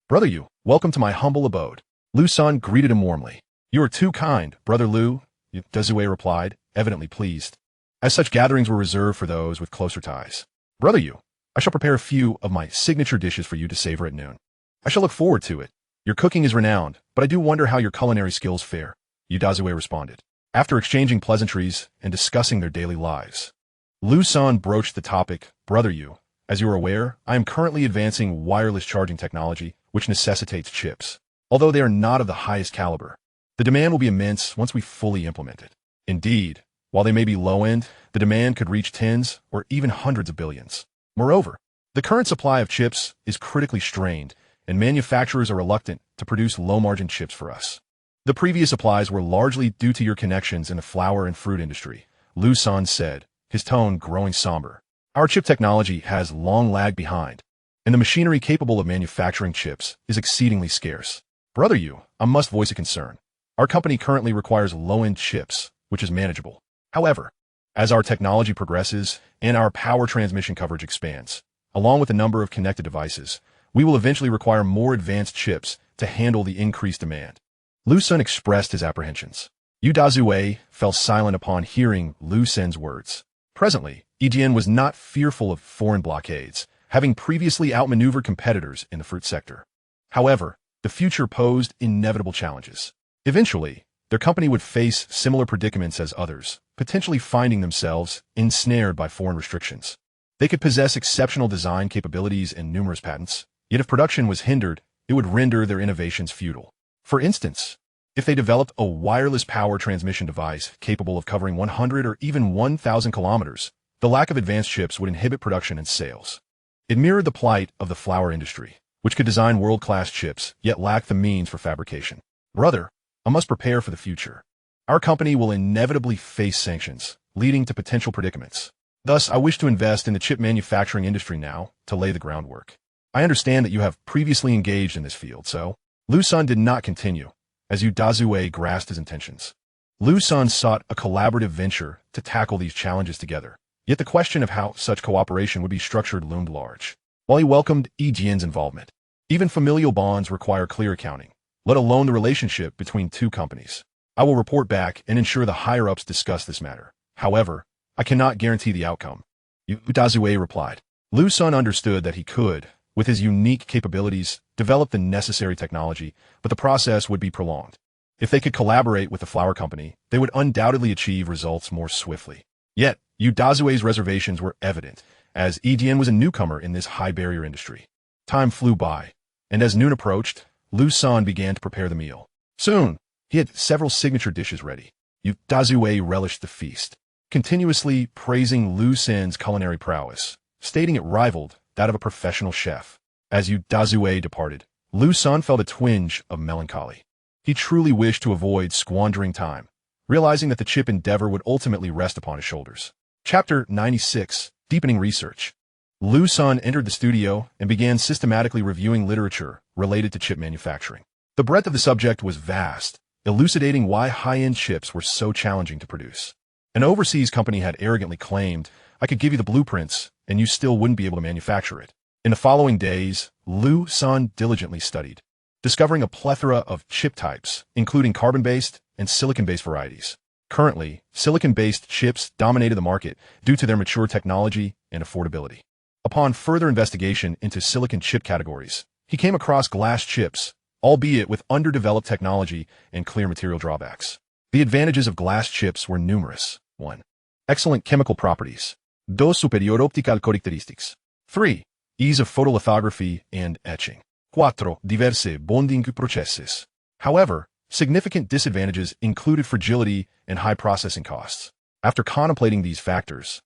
S1: "Brother Yu, welcome to my humble abode." Liu Sen greeted him warmly. "You are too kind, Brother Liu," Yu Dazue replied, evidently pleased, as such gatherings were reserved for those with closer ties. "Brother Yu, I shall prepare a few of my signature dishes for you to savor at noon. I shall look forward to it. Your cooking is renowned, but I do wonder how your culinary skills fare," Yu Dazue responded. After exchanging pleasantries and discussing their daily lives, Liu Sen broached the topic. "Brother Yu, as you are aware, I am currently advancing wireless charging technology, which necessitates chips. Although they are not of the highest caliber, the demand will be immense once we fully implement it. Indeed, while they may be low-end, the demand could reach tens or even hundreds of billions. Moreover, the current supply of chips is critically strained, and manufacturers are reluctant to produce low-margin chips for us. The previous supplies were largely due to your connections in the flower and fruit industry," Liu Sen said, his tone growing somber. "Our chip technology has long lagged behind, and the machinery capable of manufacturing chips is exceedingly scarce. Brother Yu, I must voice a concern. Our company currently requires low-end chips, which is manageable. However, as our technology progresses and our power transmission coverage expands, along with the number of connected devices, we will eventually require more advanced chips to handle the increased demand." Liu Sen expressed his apprehensions. Yu Dazue fell silent upon hearing Liu Sen's words. Presently, Yijian was not fearful of foreign blockades, having previously outmaneuvered competitors in the fruit sector. However, the future posed inevitable challenges. Eventually, their company would face similar predicaments as others, potentially finding themselves ensnared by foreign restrictions. They could possess exceptional design capabilities and numerous patents, yet if production was hindered, it would render their innovations futile. For instance, if they developed a wireless power transmission device capable of covering 100 or even 1,000 kilometers, the lack of advanced chips would inhibit production and sales. It mirrored the plight of the flower industry, which could design world-class chips, yet lack the means for fabrication. "Brother, I must prepare for the future. Our company will inevitably face sanctions, leading to potential predicaments. Thus, I wish to invest in the chip manufacturing industry now to lay the groundwork. I understand that you have previously engaged in this field, so..." Liu Sen did not continue, as Yu Dazue grasped his intentions. Liu Sen sought a collaborative venture to tackle these challenges together, yet the question of how such cooperation would be structured loomed large. While he welcomed Yijian's involvement, even familial bonds require clear accounting, let alone the relationship between two companies. "I will report back and ensure the higher-ups discuss this matter. However, I cannot guarantee the outcome," Yu Dazue replied. Liu Sen understood that he could, with his unique capabilities, develop the necessary technology, but the process would be prolonged. If they could collaborate with the flower company, they would undoubtedly achieve results more swiftly. Yet, Yu Dazue's reservations were evident, as Yijian was a newcomer in this high-barrier industry. Time flew by, and as noon approached, Liu Sen began to prepare the meal. Soon, he had several signature dishes ready. Yu Dazue relished the feast, continuously praising Liu Sen's culinary prowess, stating it rivaled that of a professional chef. As Yu Dazue departed, Liu Sen felt a twinge of melancholy. He truly wished to avoid squandering time, realizing that the chip endeavor would ultimately rest upon his shoulders. Chapter 96, Deepening Research. Liu Sen entered the studio and began systematically reviewing literature related to chip manufacturing. The breadth of the subject was vast, elucidating why high-end chips were so challenging to produce. An overseas company had arrogantly claimed, "I could give you the blueprints, and you still wouldn't be able to manufacture it." In the following days, Liu Sen diligently studied, discovering a plethora of chip types, including carbon-based and silicon-based varieties. Currently, silicon-based chips dominated the market due to their mature technology and affordability. Upon further investigation into silicon chip categories, he came across glass chips, albeit with underdeveloped technology and clear material drawbacks. The advantages of glass chips were numerous. 1. Excellent chemical properties. 2. Superior optical characteristics. 3. Ease of photolithography and etching. 4. Diverse bonding processes. However, significant disadvantages included fragility and high processing costs. After contemplating these factors,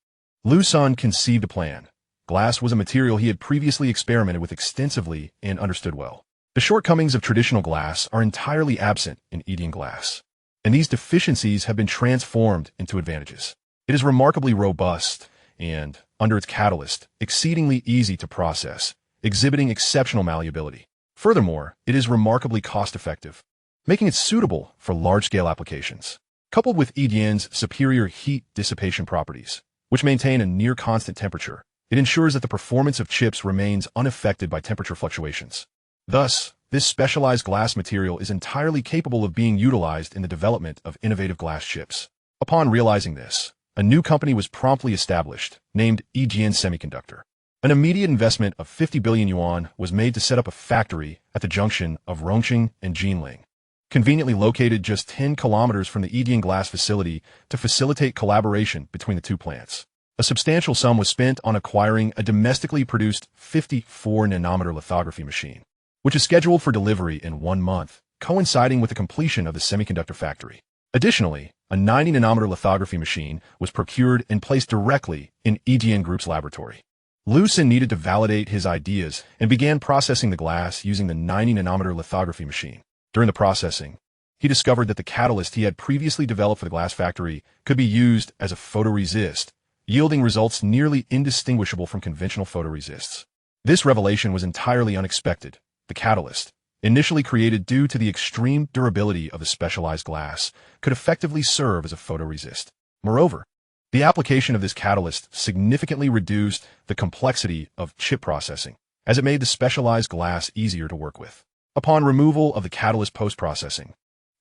S1: Liu Sen conceived a plan. Glass was a material he had previously experimented with extensively and understood well. The shortcomings of traditional glass are entirely absent in Yijian glass, and these deficiencies have been transformed into advantages. It is remarkably robust and, under its catalyst, exceedingly easy to process, exhibiting exceptional malleability. Furthermore, it is remarkably cost-effective, making it suitable for large-scale applications. Coupled with EDN's superior heat dissipation properties, which maintain a near-constant temperature, it ensures that the performance of chips remains unaffected by temperature fluctuations. Thus, this specialized glass material is entirely capable of being utilized in the development of innovative glass chips. Upon realizing this, a new company was promptly established, named EDN Semiconductor. An immediate investment of 50 billion yuan was made to set up a factory at the junction of Rongqing and Jinling, conveniently located just 10 kilometers from the EDN glass facility to facilitate collaboration between the two plants. A substantial sum was spent on acquiring a domestically produced 54-nanometer lithography machine, which is scheduled for delivery in 1 month, coinciding with the completion of the semiconductor factory. Additionally, a 90-nanometer lithography machine was procured and placed directly in EDN Group's laboratory. Liu Sen needed to validate his ideas and began processing the glass using the 90-nanometer lithography machine. During the processing, he discovered that the catalyst he had previously developed for the glass factory could be used as a photoresist, yielding results nearly indistinguishable from conventional photoresists. This revelation was entirely unexpected. The catalyst, initially created due to the extreme durability of the specialized glass, could effectively serve as a photoresist. Moreover, the application of this catalyst significantly reduced the complexity of chip processing, as it made the specialized glass easier to work with. Upon removal of the catalyst post-processing,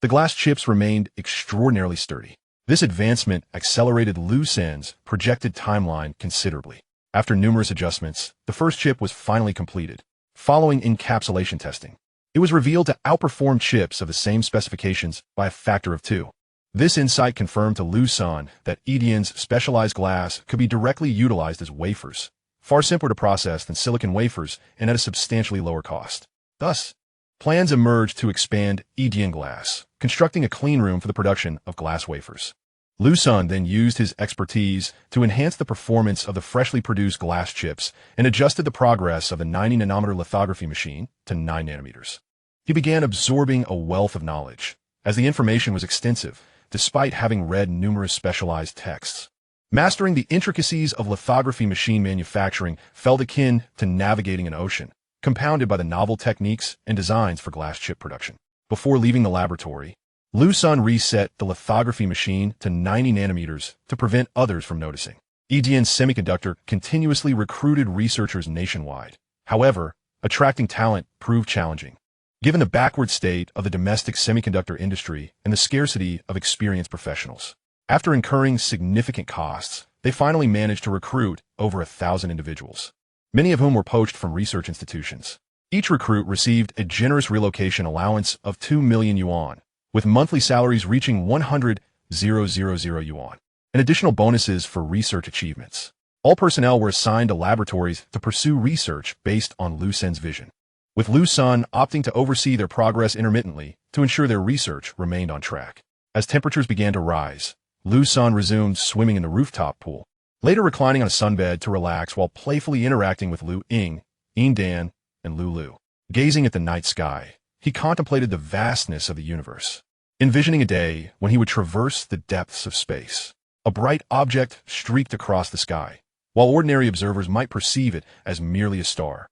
S1: the glass chips remained extraordinarily sturdy. This advancement accelerated Liu Sen's projected timeline considerably. After numerous adjustments, the first chip was finally completed. Following encapsulation testing, it was revealed to outperform chips of the same specifications by a factor of 2. This insight confirmed to Liu Sen that EDN's specialized glass could be directly utilized as wafers, far simpler to process than silicon wafers and at a substantially lower cost. Thus, plans emerged to expand EDN glass, constructing a clean room for the production of glass wafers. Liu Sen then used his expertise to enhance the performance of the freshly produced glass chips and adjusted the progress of the 90-nanometer lithography machine to 9 nanometers. He began absorbing a wealth of knowledge, as the information was extensive, despite having read numerous specialized texts. Mastering the intricacies of lithography machine manufacturing felt akin to navigating an ocean, compounded by the novel techniques and designs for glass chip production. Before leaving the laboratory, Liu Sen reset the lithography machine to 90 nanometers to prevent others from noticing. EDN Semiconductor continuously recruited researchers nationwide. However, attracting talent proved challenging, given the backward state of the domestic semiconductor industry and the scarcity of experienced professionals. After incurring significant costs, they finally managed to recruit over 1,000 individuals, many of whom were poached from research institutions. Each recruit received a generous relocation allowance of 2 million yuan, with monthly salaries reaching 100,000 yuan, and additional bonuses for research achievements. All personnel were assigned to laboratories to pursue research based on Liu Sen's vision, with Liu Sen opting to oversee their progress intermittently to ensure their research remained on track. As temperatures began to rise, Liu Sen resumed swimming in the rooftop pool, later reclining on a sunbed to relax while playfully interacting with Liu Ying, Yin Dan, and Lu Lu. Gazing at the night sky, he contemplated the vastness of the universe, envisioning a day when he would traverse the depths of space. A bright object streaked across the sky, while ordinary observers might perceive it as merely a star.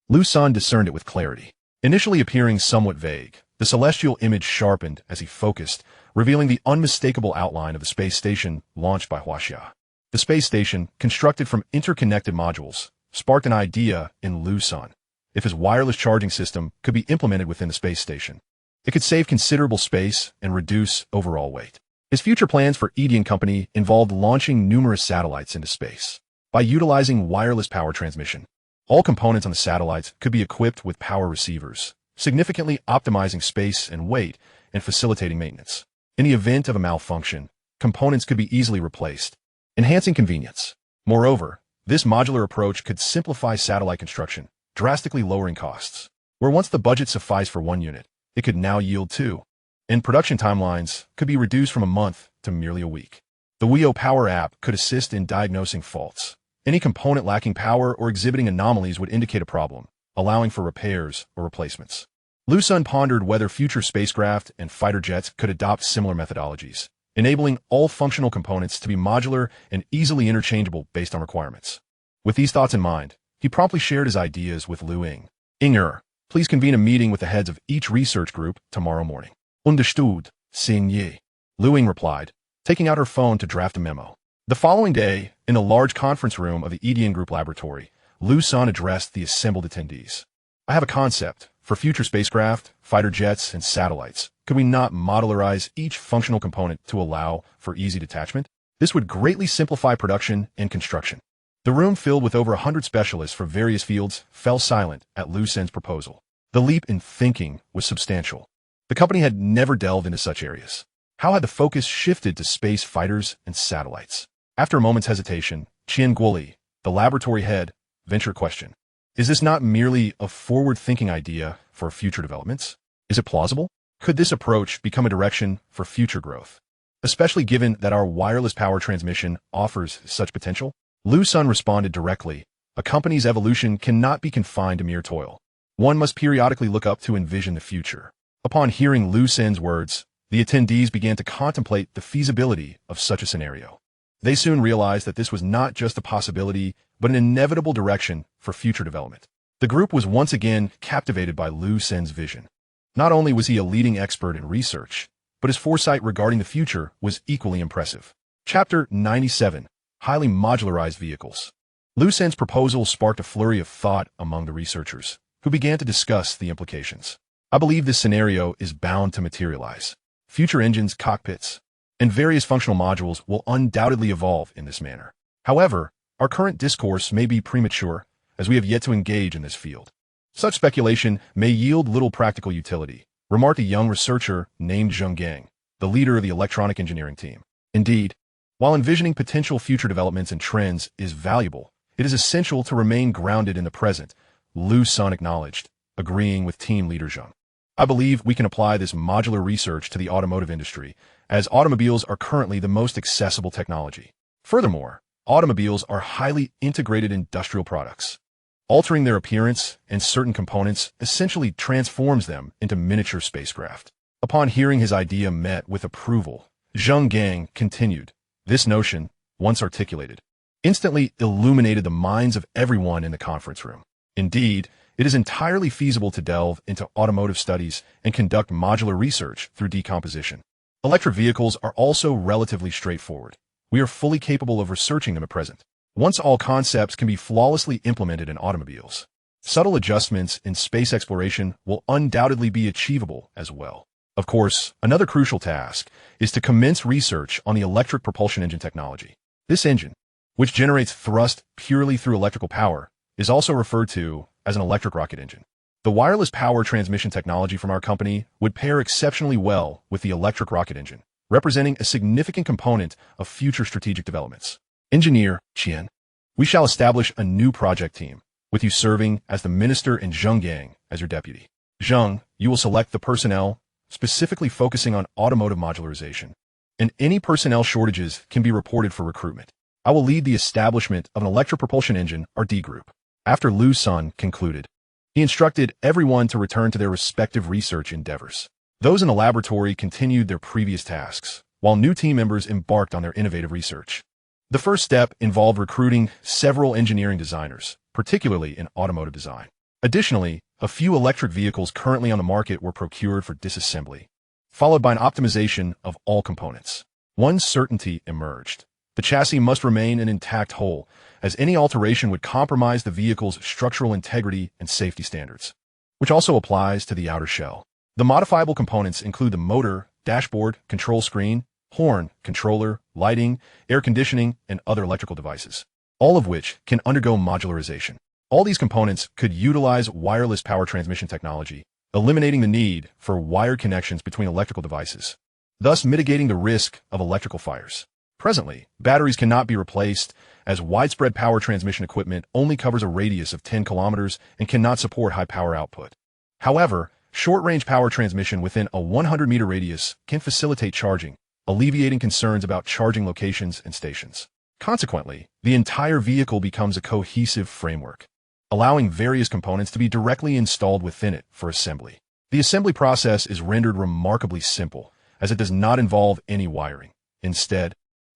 S1: Liu Sen discerned it with clarity. Initially appearing somewhat vague, the celestial image sharpened as he focused, revealing the unmistakable outline of the space station launched by Huaxia. The space station, constructed from interconnected modules, sparked an idea in Liu Sen. If his wireless charging system could be implemented within the space station, it could save considerable space and reduce overall weight. His future plans for EDN Company involved launching numerous satellites into space. By utilizing wireless power transmission, all components on the satellites could be equipped with power receivers, significantly optimizing space and weight and facilitating maintenance. In the event of a malfunction, components could be easily replaced, enhancing convenience. Moreover, this modular approach could simplify satellite construction, drastically lowering costs. Where once the budget sufficed for 1 unit, it could now yield 2, and production timelines could be reduced from a month to merely a week. The Wio Power app could assist in diagnosing faults. Any component lacking power or exhibiting anomalies would indicate a problem, allowing for repairs or replacements. Liu Sen pondered whether future spacecraft and fighter jets could adopt similar methodologies, enabling all functional components to be modular and easily interchangeable based on requirements. With these thoughts in mind, he promptly shared his ideas with Liu Ing. Please convene a meeting with the heads of each research group tomorrow morning. Understood, Xin Yi. Liu Ing replied, taking out her phone to draft a memo. The following day, in the large conference room of the Edian Group laboratory, Liu Sen addressed the assembled attendees. I have a concept. For future spacecraft, fighter jets, and satellites, could we not modularize each functional component to allow for easy detachment? This would greatly simplify production and construction. The room filled with over 100 specialists from various fields fell silent at Liu Sen's proposal. The leap in thinking was substantial. The company had never delved into such areas. How had the focus shifted to space fighters and satellites? After a moment's hesitation, Qian Guoli, the laboratory head, ventured a question. Is this not merely a forward-thinking idea for future developments? Is it plausible? Could this approach become a direction for future growth? Especially given that our wireless power transmission offers such potential? Liu Sen responded directly, a company's evolution cannot be confined to mere toil. One must periodically look up to envision the future. Upon hearing Liu Sen's words, the attendees began to contemplate the feasibility of such a scenario. They soon realized that this was not just a possibility, but an inevitable direction for future development. The group was once again captivated by Liu Sen's vision. Not only was he a leading expert in research, but his foresight regarding the future was equally impressive. Chapter 97. Highly modularized vehicles. Liu Sen's proposal sparked a flurry of thought among the researchers, who began to discuss the implications. I believe this scenario is bound to materialize. Future engines, cockpits, and various functional modules will undoubtedly evolve in this manner. However, our current discourse may be premature, as we have yet to engage in this field. Such speculation may yield little practical utility, remarked a young researcher named Zheng Gang, the leader of the electronic engineering team. Indeed, while envisioning potential future developments and trends is valuable, it is essential to remain grounded in the present, Liu Sen acknowledged, agreeing with team leader Zheng. I believe we can apply this modular research to the automotive industry, as automobiles are currently the most accessible technology. Furthermore, automobiles are highly integrated industrial products. Altering their appearance and certain components essentially transforms them into miniature spacecraft. Upon hearing his idea met with approval, Zheng Gang continued. This notion, once articulated, instantly illuminated the minds of everyone in the conference room. Indeed, it is entirely feasible to delve into automotive studies and conduct modular research through decomposition. Electric vehicles are also relatively straightforward. We are fully capable of researching them at present. Once all concepts can be flawlessly implemented in automobiles, subtle adjustments in space exploration will undoubtedly be achievable as well. Of course, another crucial task is to commence research on the electric propulsion engine technology. This engine, which generates thrust purely through electrical power, is also referred to as an electric rocket engine. The wireless power transmission technology from our company would pair exceptionally well with the electric rocket engine, representing a significant component of future strategic developments. Engineer Qian, we shall establish a new project team, with you serving as the minister and Zheng Gang as your deputy. Zheng, you will select the personnel, specifically focusing on automotive modularization, and any personnel shortages can be reported for recruitment. I will lead the establishment of an electric propulsion engine, RD group. After Liu Sen concluded, he instructed everyone to return to their respective research endeavors. Those in the laboratory continued their previous tasks, while new team members embarked on their innovative research. The first step involved recruiting several engineering designers, particularly in automotive design. Additionally, a few electric vehicles currently on the market were procured for disassembly, followed by an optimization of all components. One certainty emerged. The chassis must remain an intact whole, as any alteration would compromise the vehicle's structural integrity and safety standards, which also applies to the outer shell. The modifiable components include the motor, dashboard, control screen, horn, controller, lighting, air conditioning, and other electrical devices, all of which can undergo modularization. All these components could utilize wireless power transmission technology, eliminating the need for wired connections between electrical devices, thus mitigating the risk of electrical fires. Presently, batteries cannot be replaced, as widespread power transmission equipment only covers a radius of 10 kilometers and cannot support high power output. However, short-range power transmission within a 100-meter radius can facilitate charging, alleviating concerns about charging locations and stations. Consequently, the entire vehicle becomes a cohesive framework, allowing various components to be directly installed within it for assembly. The assembly process is rendered remarkably simple, as it does not involve any wiring. Instead,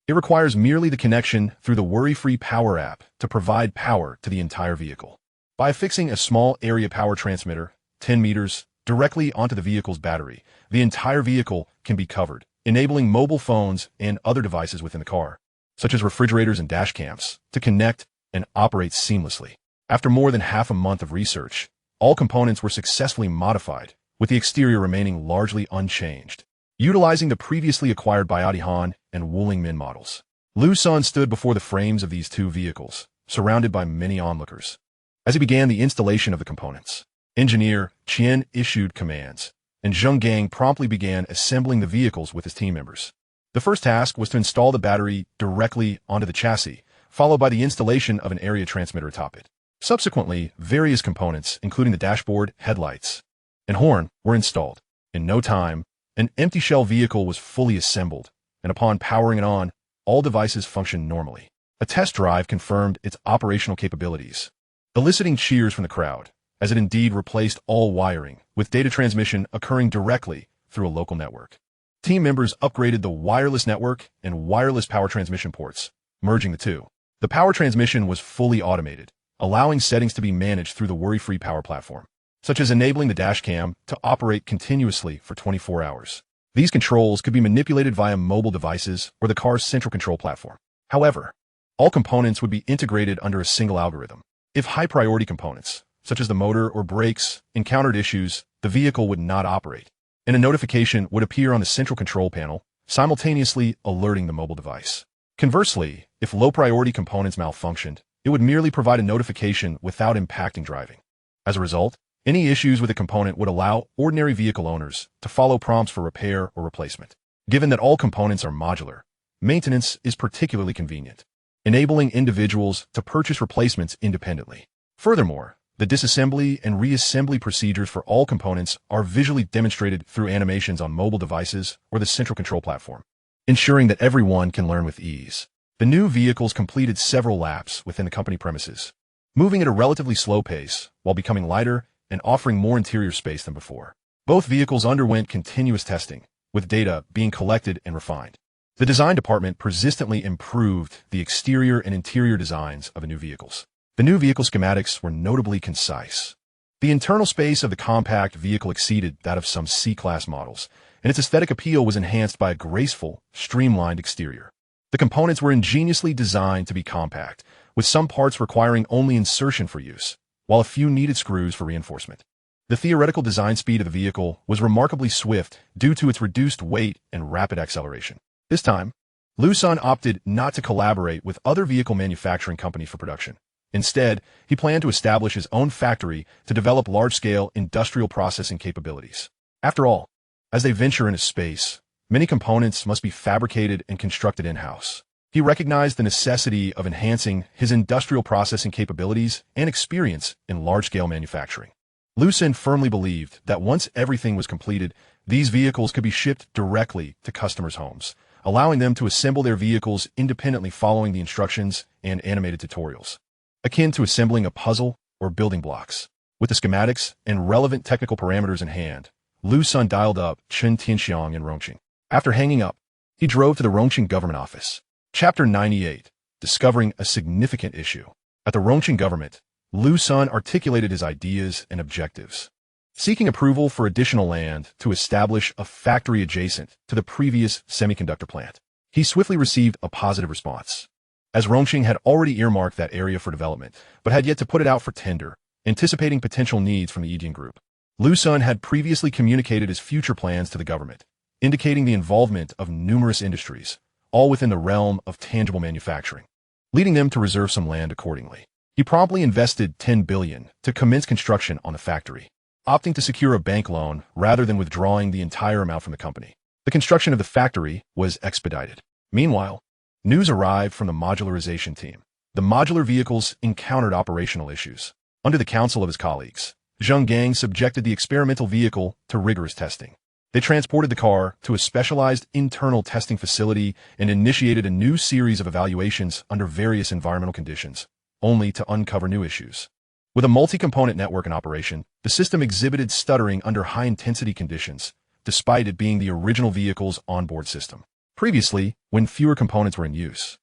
S1: it requires merely the connection through the worry-free power app to provide power to the entire vehicle. By affixing a small area power transmitter, 10 meters, directly onto the vehicle's battery, the entire vehicle can be covered, enabling mobile phones and other devices within the car, such as refrigerators and dash cams, to connect and operate seamlessly. After more than half a month of research, all components were successfully modified, with the exterior remaining largely unchanged. Utilizing the previously acquired Baidihan and Wuling Min models, Liu Sen stood before the frames of these two vehicles, surrounded by many onlookers. As he began the installation of the components, engineer Qian issued commands, and Zheng Gang promptly began assembling the vehicles with his team members. The first task was to install the battery directly onto the chassis, followed by the installation of an area transmitter atop it. Subsequently, various components, including the dashboard, headlights, and horn, were installed. In no time, an empty shell vehicle was fully assembled, and upon powering it on, all devices functioned normally. A test drive confirmed its operational capabilities, eliciting cheers from the crowd, as it indeed replaced all wiring, with data transmission occurring directly through a local network. Team members upgraded the wireless network and wireless power transmission ports, merging the two. The power transmission was fully automated, allowing settings to be managed through the worry-free power platform, such as enabling the dash cam to operate continuously for 24 hours. These controls could be manipulated via mobile devices or the car's central control platform. However, all components would be integrated under a single algorithm. If high-priority components, such as the motor or brakes, encountered issues, the vehicle would not operate, and a notification would appear on the central control panel, simultaneously alerting the mobile device. Conversely, if low-priority components malfunctioned, it would merely provide a notification without impacting driving. As a result, any issues with a component would allow ordinary vehicle owners to follow prompts for repair or replacement. Given that all components are modular, maintenance is particularly convenient, enabling individuals to purchase replacements independently. Furthermore, the disassembly and reassembly procedures for all components are visually demonstrated through animations on mobile devices or the central control platform, ensuring that everyone can learn with ease. The new vehicles completed several laps within the company premises, moving at a relatively slow pace while becoming lighter and offering more interior space than before. Both vehicles underwent continuous testing, with data being collected and refined. The design department persistently improved the exterior and interior designs of the new vehicles. The new vehicle schematics were notably concise. The internal space of the compact vehicle exceeded that of some C-Class models, and its aesthetic appeal was enhanced by a graceful, streamlined exterior. The components were ingeniously designed to be compact, with some parts requiring only insertion for use, while a few needed screws for reinforcement. The theoretical design speed of the vehicle was remarkably swift due to its reduced weight and rapid acceleration. This time, Liu Sen opted not to collaborate with other vehicle manufacturing companies for production. Instead, he planned to establish his own factory to develop large-scale industrial processing capabilities. After all, as they venture into space, many components must be fabricated and constructed in-house. He recognized the necessity of enhancing his industrial processing capabilities and experience in large-scale manufacturing. Liu Sen firmly believed that once everything was completed, these vehicles could be shipped directly to customers' homes, allowing them to assemble their vehicles independently following the instructions and animated tutorials, akin to assembling a puzzle or building blocks. With the schematics and relevant technical parameters in hand, Liu Sen dialed up Chen Tianxiang in Rongqing. After hanging up, he drove to the Rongqing government office. Chapter 98, Discovering a Significant Issue. At the Rongqing government, Liu Sen articulated his ideas and objectives, seeking approval for additional land to establish a factory adjacent to the previous semiconductor plant. He swiftly received a positive response, as Rongqing had already earmarked that area for development, but had yet to put it out for tender, anticipating potential needs from the Yijian Group. Liu Sen had previously communicated his future plans to the government, indicating the involvement of numerous industries, all within the realm of tangible manufacturing, leading them to reserve some land accordingly. He promptly invested 10 billion to commence construction on the factory, opting to secure a bank loan rather than withdrawing the entire amount from the company. The construction of the factory was expedited. Meanwhile, news arrived from the modularization team. The modular vehicles encountered operational issues. Under the counsel of his colleagues, Zheng Gang subjected the experimental vehicle to rigorous testing. They transported the car to a specialized internal testing facility and initiated a new series of evaluations under various environmental conditions, only to uncover new issues. With a multi-component network in operation, the system exhibited stuttering under high-intensity conditions, despite it being the original vehicle's onboard system. Previously, when fewer components were in use,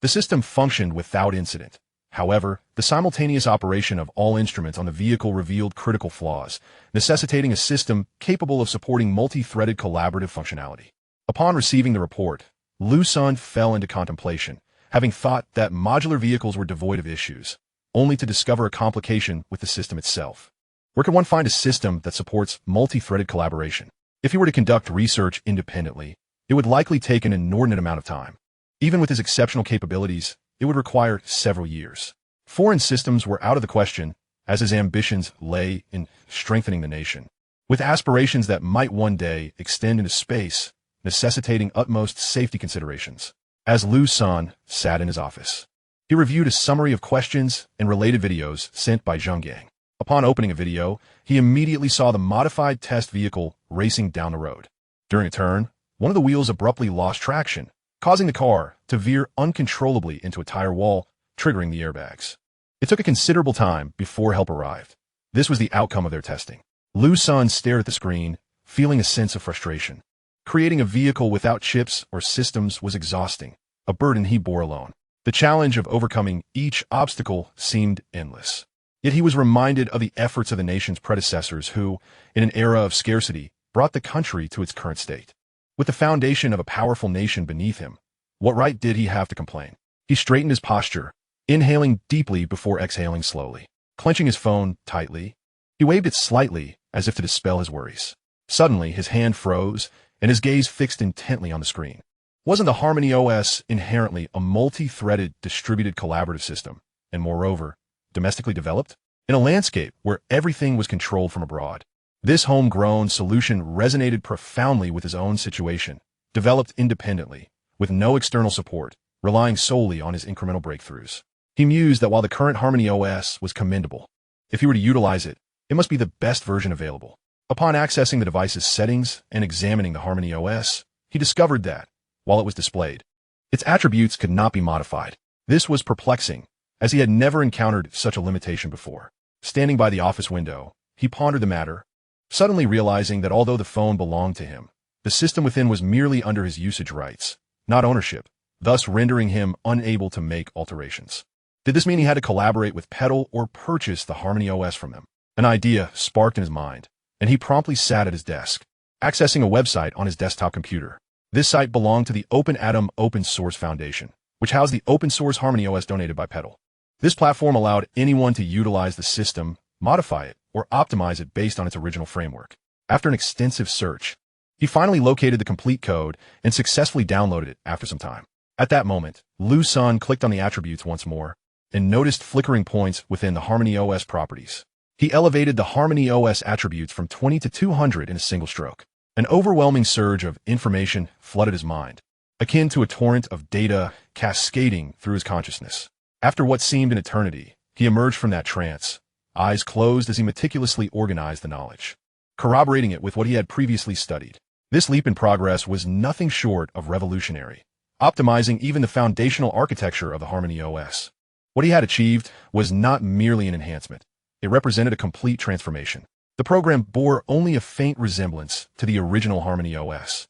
S1: the system functioned without incident. However, the simultaneous operation of all instruments on the vehicle revealed critical flaws, necessitating a system capable of supporting multi-threaded collaborative functionality. Upon receiving the report, Liu Sen fell into contemplation, having thought that modular vehicles were devoid of issues, only to discover a complication with the system itself. Where can one find a system that supports multi-threaded collaboration? If he were to conduct research independently, it would likely take an inordinate amount of time. Even with his exceptional capabilities, it would require several years. Foreign systems were out of the question, as his ambitions lay in strengthening the nation, with aspirations that might one day extend into space, necessitating utmost safety considerations. As Liu Sen sat in his office, he reviewed a summary of questions and related videos sent by Zheng Yang. Upon opening a video, he immediately saw the modified test vehicle racing down the road. During a turn, one of the wheels abruptly lost traction, causing the car to veer uncontrollably into a tire wall, triggering the airbags. It took a considerable time before help arrived. This was the outcome of their testing. Liu Sen stared at the screen, feeling a sense of frustration. Creating a vehicle without chips or systems was exhausting, a burden he bore alone. The challenge of overcoming each obstacle seemed endless. Yet he was reminded of the efforts of the nation's predecessors who, in an era of scarcity, brought the country to its current state. With the foundation of a powerful nation beneath him, what right did he have to complain? He straightened his posture, inhaling deeply before exhaling slowly. Clenching his phone tightly, he waved it slightly as if to dispel his worries. Suddenly, his hand froze, and his gaze fixed intently on the screen. Wasn't the Harmony OS inherently a multi-threaded, distributed collaborative system, and moreover, domestically developed? In a landscape where everything was controlled from abroad, this homegrown solution resonated profoundly with his own situation, developed independently, with no external support, relying solely on his incremental breakthroughs. He mused that while the current Harmony OS was commendable, if he were to utilize it, it must be the best version available. Upon accessing the device's settings and examining the Harmony OS, he discovered that, while it was displayed, its attributes could not be modified. This was perplexing, as he had never encountered such a limitation before. Standing by the office window, he pondered the matter, suddenly realizing that although the phone belonged to him, the system within was merely under his usage rights, not ownership, thus rendering him unable to make alterations. Did this mean he had to collaborate with Petal or purchase the Harmony OS from them? An idea sparked in his mind, and he promptly sat at his desk, accessing a website on his desktop computer. This site belonged to the Open Atom Open Source Foundation, which housed the open-source Harmony OS donated by Petal. This platform allowed anyone to utilize the system, modify it, or optimize it based on its original framework. After an extensive search, he finally located the complete code and successfully downloaded it after some time. At that moment, Liu Sen clicked on the attributes once more and noticed flickering points within the Harmony OS properties. He elevated the Harmony OS attributes from 20 to 200 in a single stroke. An overwhelming surge of information flooded his mind, akin to a torrent of data cascading through his consciousness. After what seemed an eternity, he emerged from that trance, eyes closed as he meticulously organized the knowledge, corroborating it with what he had previously studied. This leap in progress was nothing short of revolutionary, optimizing even the foundational architecture of the Harmony OS. What he had achieved was not merely an enhancement. It represented a complete transformation. The program bore only a faint resemblance to the original Harmony OS,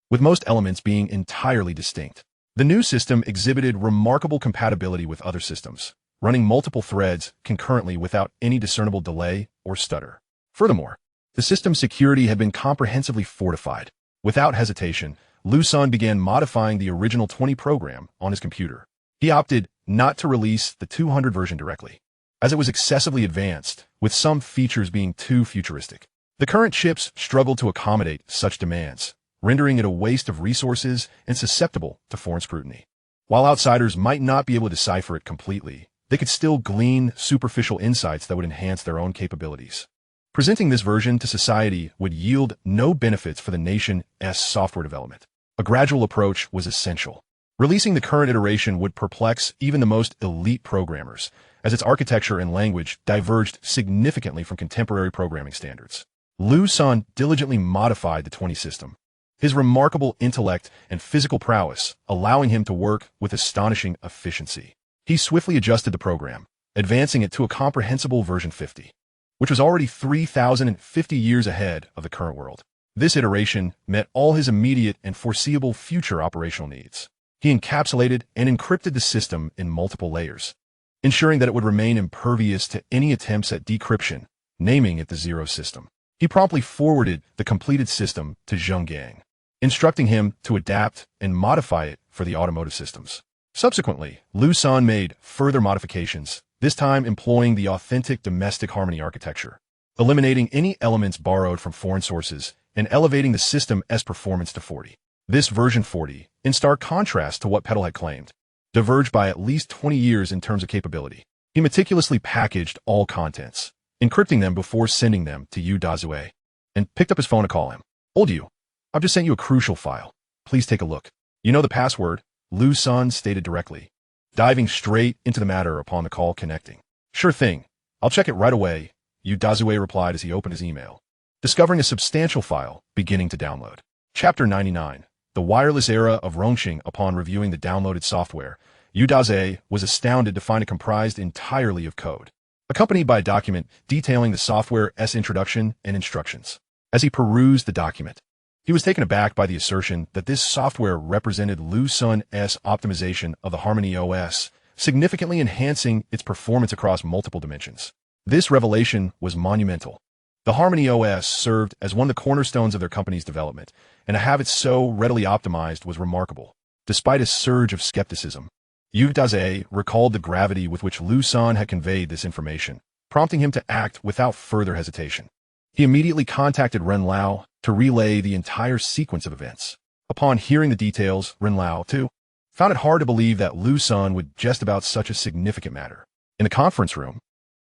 S1: with most elements being entirely distinct. The new system exhibited remarkable compatibility with other systems, running multiple threads concurrently without any discernible delay or stutter. Furthermore, the system's security had been comprehensively fortified. Without hesitation, Liu Sen began modifying the original 20 program on his computer. He opted not to release the 200 version directly, as it was excessively advanced, with some features being too futuristic. The current chips struggled to accommodate such demands, rendering it a waste of resources and susceptible to foreign scrutiny. While outsiders might not be able to decipher it completely, they could still glean superficial insights that would enhance their own capabilities. Presenting this version to society would yield no benefits for the nation's software development. A gradual approach was essential. Releasing the current iteration would perplex even the most elite programmers, as its architecture and language diverged significantly from contemporary programming standards. Liu Sen diligently modified the 20 system, his remarkable intellect and physical prowess allowing him to work with astonishing efficiency. He swiftly adjusted the program, advancing it to a comprehensible version 50, which was already 3,050 years ahead of the current world. This iteration met all his immediate and foreseeable future operational needs. He encapsulated and encrypted the system in multiple layers, ensuring that it would remain impervious to any attempts at decryption, naming it the Zero System. He promptly forwarded the completed system to Zheng Gang, instructing him to adapt and modify it for the automotive systems. Subsequently, Liu Sen made further modifications, this time employing the authentic domestic harmony architecture, eliminating any elements borrowed from foreign sources and elevating the system's performance to 40. This version 40, in stark contrast to what Petal had claimed, diverged by at least 20 years in terms of capability. He meticulously packaged all contents, encrypting them before sending them to Yu Dazue, and picked up his phone to call him. "Old Yu, I've just sent you a crucial file. Please take a look. You know the password?" Liu Sen stated directly, diving straight into the matter upon the call connecting. "Sure thing. I'll check it right away," Yu Dazue replied as he opened his email, discovering a substantial file beginning to download. Chapter 99. The wireless era of Rongqing. Upon reviewing the downloaded software, Yu Dazue was astounded to find it comprised entirely of code, accompanied by a document detailing the software's introduction and instructions. As he perused the document, he was taken aback by the assertion that this software represented Liu Sen's optimization of the Harmony OS, significantly enhancing its performance across multiple dimensions. This revelation was monumental. The Harmony OS served as one of the cornerstones of their company's development, and to have it so readily optimized was remarkable. Despite a surge of skepticism, Yu Dazue recalled the gravity with which Liu Sen had conveyed this information, prompting him to act without further hesitation. He immediately contacted Ren Lao to relay the entire sequence of events. Upon hearing the details, Ren Lao, too, found it hard to believe that Liu Sen would jest about such a significant matter. In the conference room,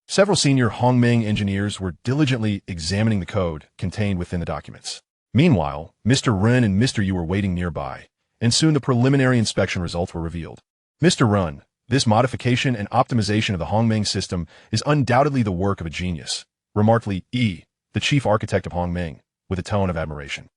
S1: several senior Hongmeng engineers were diligently examining the code contained within the documents. Meanwhile, Mr. Ren and Mr. Yu were waiting nearby, and soon the preliminary inspection results were revealed. "Mr. Ren, this modification and optimization of the Hongmeng system is undoubtedly the work of a genius," remarked Li Yi, the chief architect of Hongmeng, with a tone of admiration.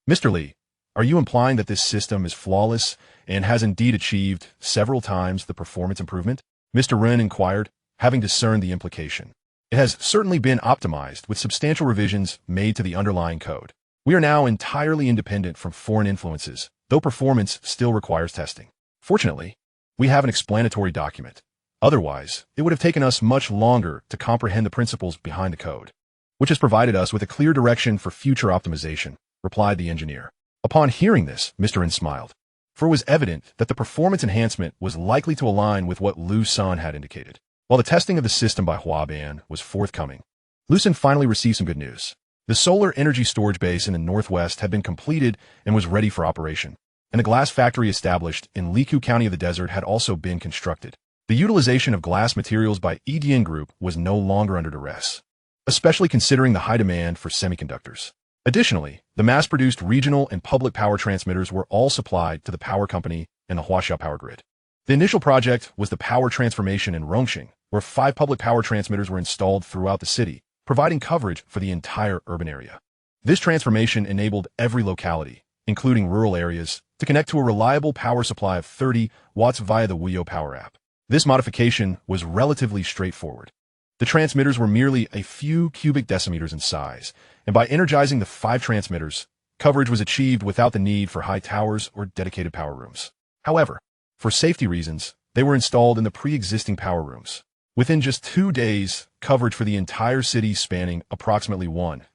S1: "Mr. Li, are you implying that this system is flawless and has indeed achieved several times the performance improvement?" Mr. Ren inquired, having discerned the implication. "It has certainly been optimized with substantial revisions made to the underlying code. We are now entirely independent from foreign influences, though performance still requires testing. Fortunately, we have an explanatory document. Otherwise, it would have taken us much longer to comprehend the principles behind the code, which has provided us with a clear direction for future optimization," replied the engineer. Upon hearing this, Mr. Ren smiled, for it was evident that the performance enhancement was likely to align with what Liu Sen had indicated. While the testing of the system by Huaban was forthcoming, Liu Sen finally received some good news. The solar energy storage base in the northwest had been completed and was ready for operation, and the glass factory established in Liku County of the Desert had also been constructed. The utilization of glass materials by EDN Group was no longer under duress, especially considering the high demand for semiconductors. Additionally, the mass-produced regional and public power transmitters were all supplied to the power company and the Huaxia power grid. The initial project was the power transformation in Rongqing, where 5 public power transmitters were installed throughout the city, providing coverage for the entire urban area. This transformation enabled every locality, including rural areas, to connect to a reliable power supply of 30 watts via the Wio Power app. This modification was relatively straightforward. The transmitters were merely a few cubic decimeters in size, and by energizing the 5 transmitters, coverage was achieved without the need for high towers or dedicated power rooms. However, for safety reasons, they were installed in the pre-existing power rooms. Within just 2 days, coverage for the entire city spanning approximately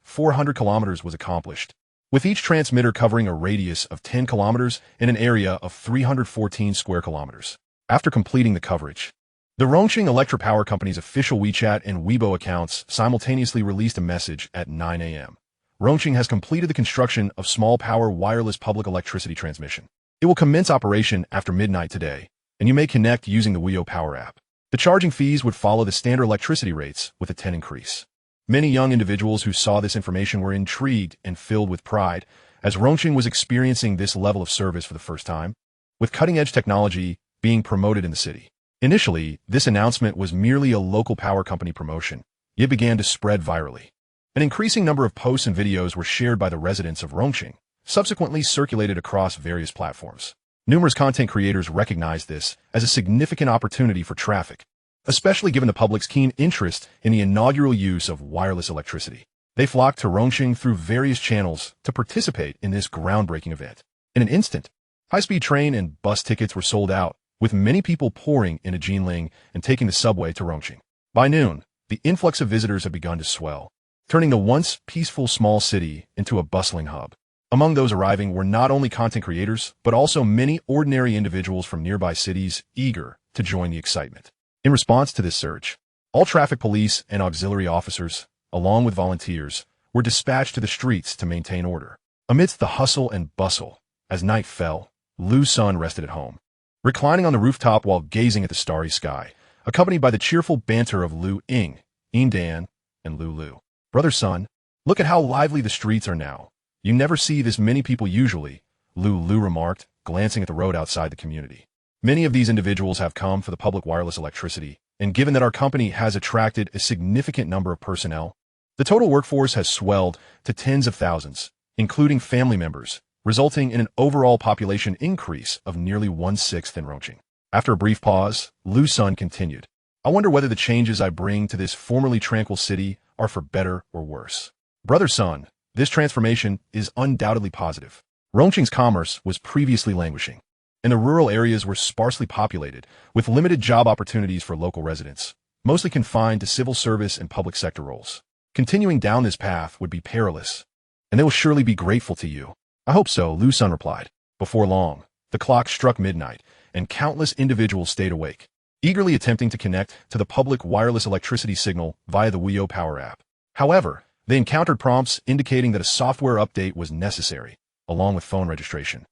S1: 400 kilometers was accomplished, with each transmitter covering a radius of 10 kilometers in an area of 314 square kilometers. After completing the coverage, the Rongqing Electric Power Company's official WeChat and Weibo accounts simultaneously released a message at 9 a.m. Rongqing has completed the construction of small power wireless public electricity transmission. It will commence operation after midnight today, and you may connect using the Wio Power app. The charging fees would follow the standard electricity rates with a 10 increase. Many young individuals who saw this information were intrigued and filled with pride, as Rongqing was experiencing this level of service for the first time, with cutting-edge technology being promoted in the city. Initially, this announcement was merely a local power company promotion, yet began to spread virally. An increasing number of posts and videos were shared by the residents of Rongqing, subsequently circulated across various platforms. Numerous content creators recognized this as a significant opportunity for traffic, especially given the public's keen interest in the inaugural use of wireless electricity. They flocked to Rongqing through various channels to participate in this groundbreaking event. In an instant, high-speed train and bus tickets were sold out, with many people pouring into Jinling and taking the subway to Rongqing. By noon, the influx of visitors had begun to swell, turning the once peaceful small city into a bustling hub. Among those arriving were not only content creators, but also many ordinary individuals from nearby cities eager to join the excitement. In response to this surge, all traffic police and auxiliary officers, along with volunteers, were dispatched to the streets to maintain order. Amidst the hustle and bustle, as night fell, Liu Sen rested at home, reclining on the rooftop while gazing at the starry sky, accompanied by the cheerful banter of Liu Ying, Yin Dan, and Lu Lu. "Brother Sun, look at how lively the streets are now. You never see this many people usually," Lu Lu remarked, glancing at the road outside the community. "Many of these individuals have come for the public wireless electricity, and given that our company has attracted a significant number of personnel, the total workforce has swelled to tens of thousands, including family members, resulting in an overall population increase of nearly 1/6 in Rongqing." After a brief pause, Liu Sen continued, "I wonder whether the changes I bring to this formerly tranquil city are for better or worse. Brother Sun, this transformation is undoubtedly positive. Rongqing's commerce was previously languishing, and the rural areas were sparsely populated, with limited job opportunities for local residents, mostly confined to civil service and public sector roles. Continuing down this path would be perilous, and they will surely be grateful to you." "I hope so," Liu Sen replied. Before long, the clock struck midnight, and countless individuals stayed awake, eagerly attempting to connect to the public wireless electricity signal via the Weiyo Power app. However, they encountered prompts indicating that a software update was necessary, along with phone registration.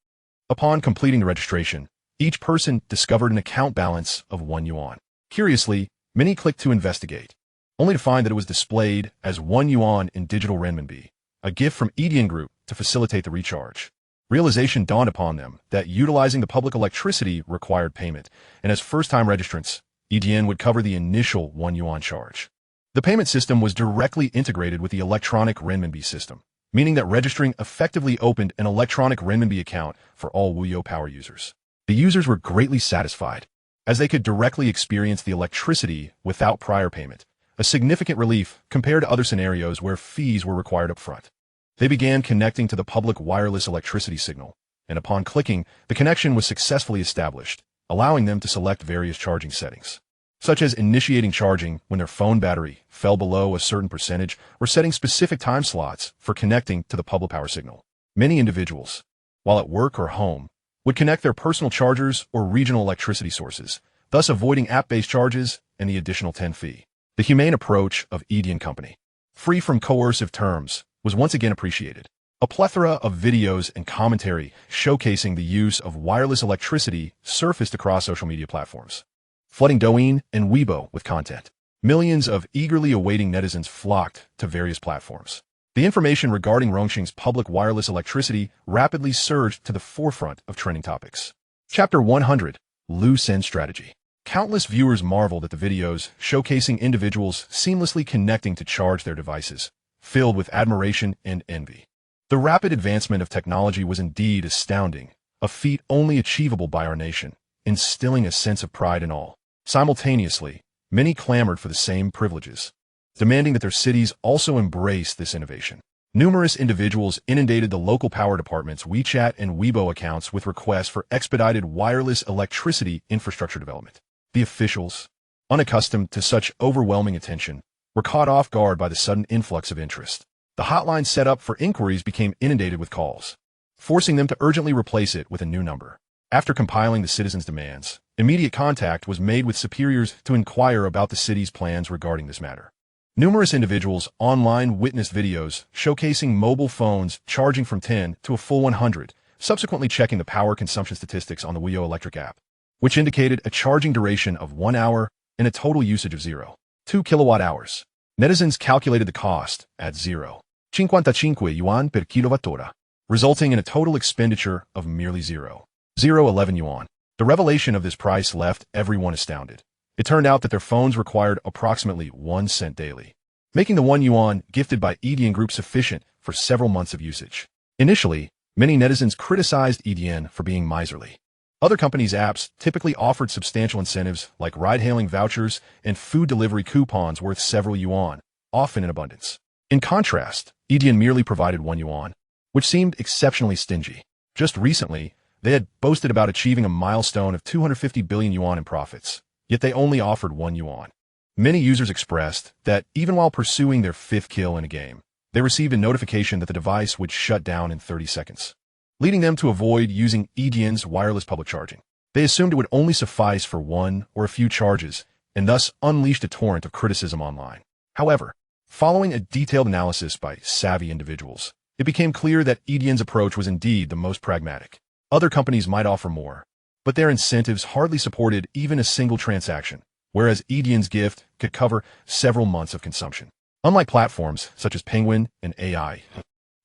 S1: Upon completing the registration, each person discovered an account balance of 1 yuan. Curiously, many clicked to investigate, only to find that it was displayed as 1 yuan in digital renminbi, a gift from Edian Group to facilitate the recharge. Realization dawned upon them that utilizing the public electricity required payment, and as first-time registrants, Edian would cover the initial 1 yuan charge. The payment system was directly integrated with the electronic renminbi system, meaning that registering effectively opened an electronic renminbi account for all Weiyo Power users. The users were greatly satisfied, as they could directly experience the electricity without prior payment, a significant relief compared to other scenarios where fees were required up front. They began connecting to the public wireless electricity signal, and upon clicking, the connection was successfully established, allowing them to select various charging settings, such as initiating charging when their phone battery fell below a certain percentage or setting specific time slots for connecting to the public power signal. Many individuals, while at work or home, would connect their personal chargers or regional electricity sources, thus avoiding app-based charges and the additional 10 fee. The humane approach of Edian Company, free from coercive terms, was once again appreciated. A plethora of videos and commentary showcasing the use of wireless electricity surfaced across social media platforms, flooding Douyin and Weibo with content. Millions of eagerly awaiting netizens flocked to various platforms. The information regarding Rongqing's public wireless electricity rapidly surged to the forefront of trending topics. Chapter 100, Liu Sen Strategy. Countless viewers marveled at the videos showcasing individuals seamlessly connecting to charge their devices, filled with admiration and envy. The rapid advancement of technology was indeed astounding, a feat only achievable by our nation, instilling a sense of pride in all. Simultaneously, many clamored for the same privileges, demanding that their cities also embrace this innovation. Numerous individuals inundated the local power department's WeChat and Weibo accounts with requests for expedited wireless electricity infrastructure development. The officials, unaccustomed to such overwhelming attention, were caught off guard by the sudden influx of interest. The hotline set up for inquiries became inundated with calls, forcing them to urgently replace it with a new number. After compiling the citizens' demands, immediate contact was made with superiors to inquire about the city's plans regarding this matter. Numerous individuals online witnessed videos showcasing mobile phones charging from 10 to a full 100, subsequently checking the power consumption statistics on the Weiyo Electric app, which indicated a charging duration of 1 hour and a total usage of 0.2 kilowatt-hours. Netizens calculated the cost at 0.55 yuan per kilowattora, resulting in a total expenditure of merely 0.011 yuan. The revelation of this price left everyone astounded. It turned out that their phones required approximately 1 cent daily, making the 1 yuan gifted by Edian Group sufficient for several months of usage. Initially, many netizens criticized Edian for being miserly. Other companies' apps typically offered substantial incentives like ride-hailing vouchers and food delivery coupons worth several yuan, often in abundance. In contrast, Edian merely provided 1 yuan, which seemed exceptionally stingy. Just recently, they had boasted about achieving a milestone of 250 billion yuan in profits, yet they only offered 1 yuan. Many users expressed that even while pursuing their 5th kill in a game, they received a notification that the device would shut down in 30 seconds, leading them to avoid using Edian's wireless public charging. They assumed it would only suffice for 1 or a few charges, and thus unleashed a torrent of criticism online. However, following a detailed analysis by savvy individuals, it became clear that Edian's approach was indeed the most pragmatic. Other companies might offer more, but their incentives hardly supported even a single transaction, whereas Edian's gift could cover several months of consumption. Unlike platforms such as Penguin and AI,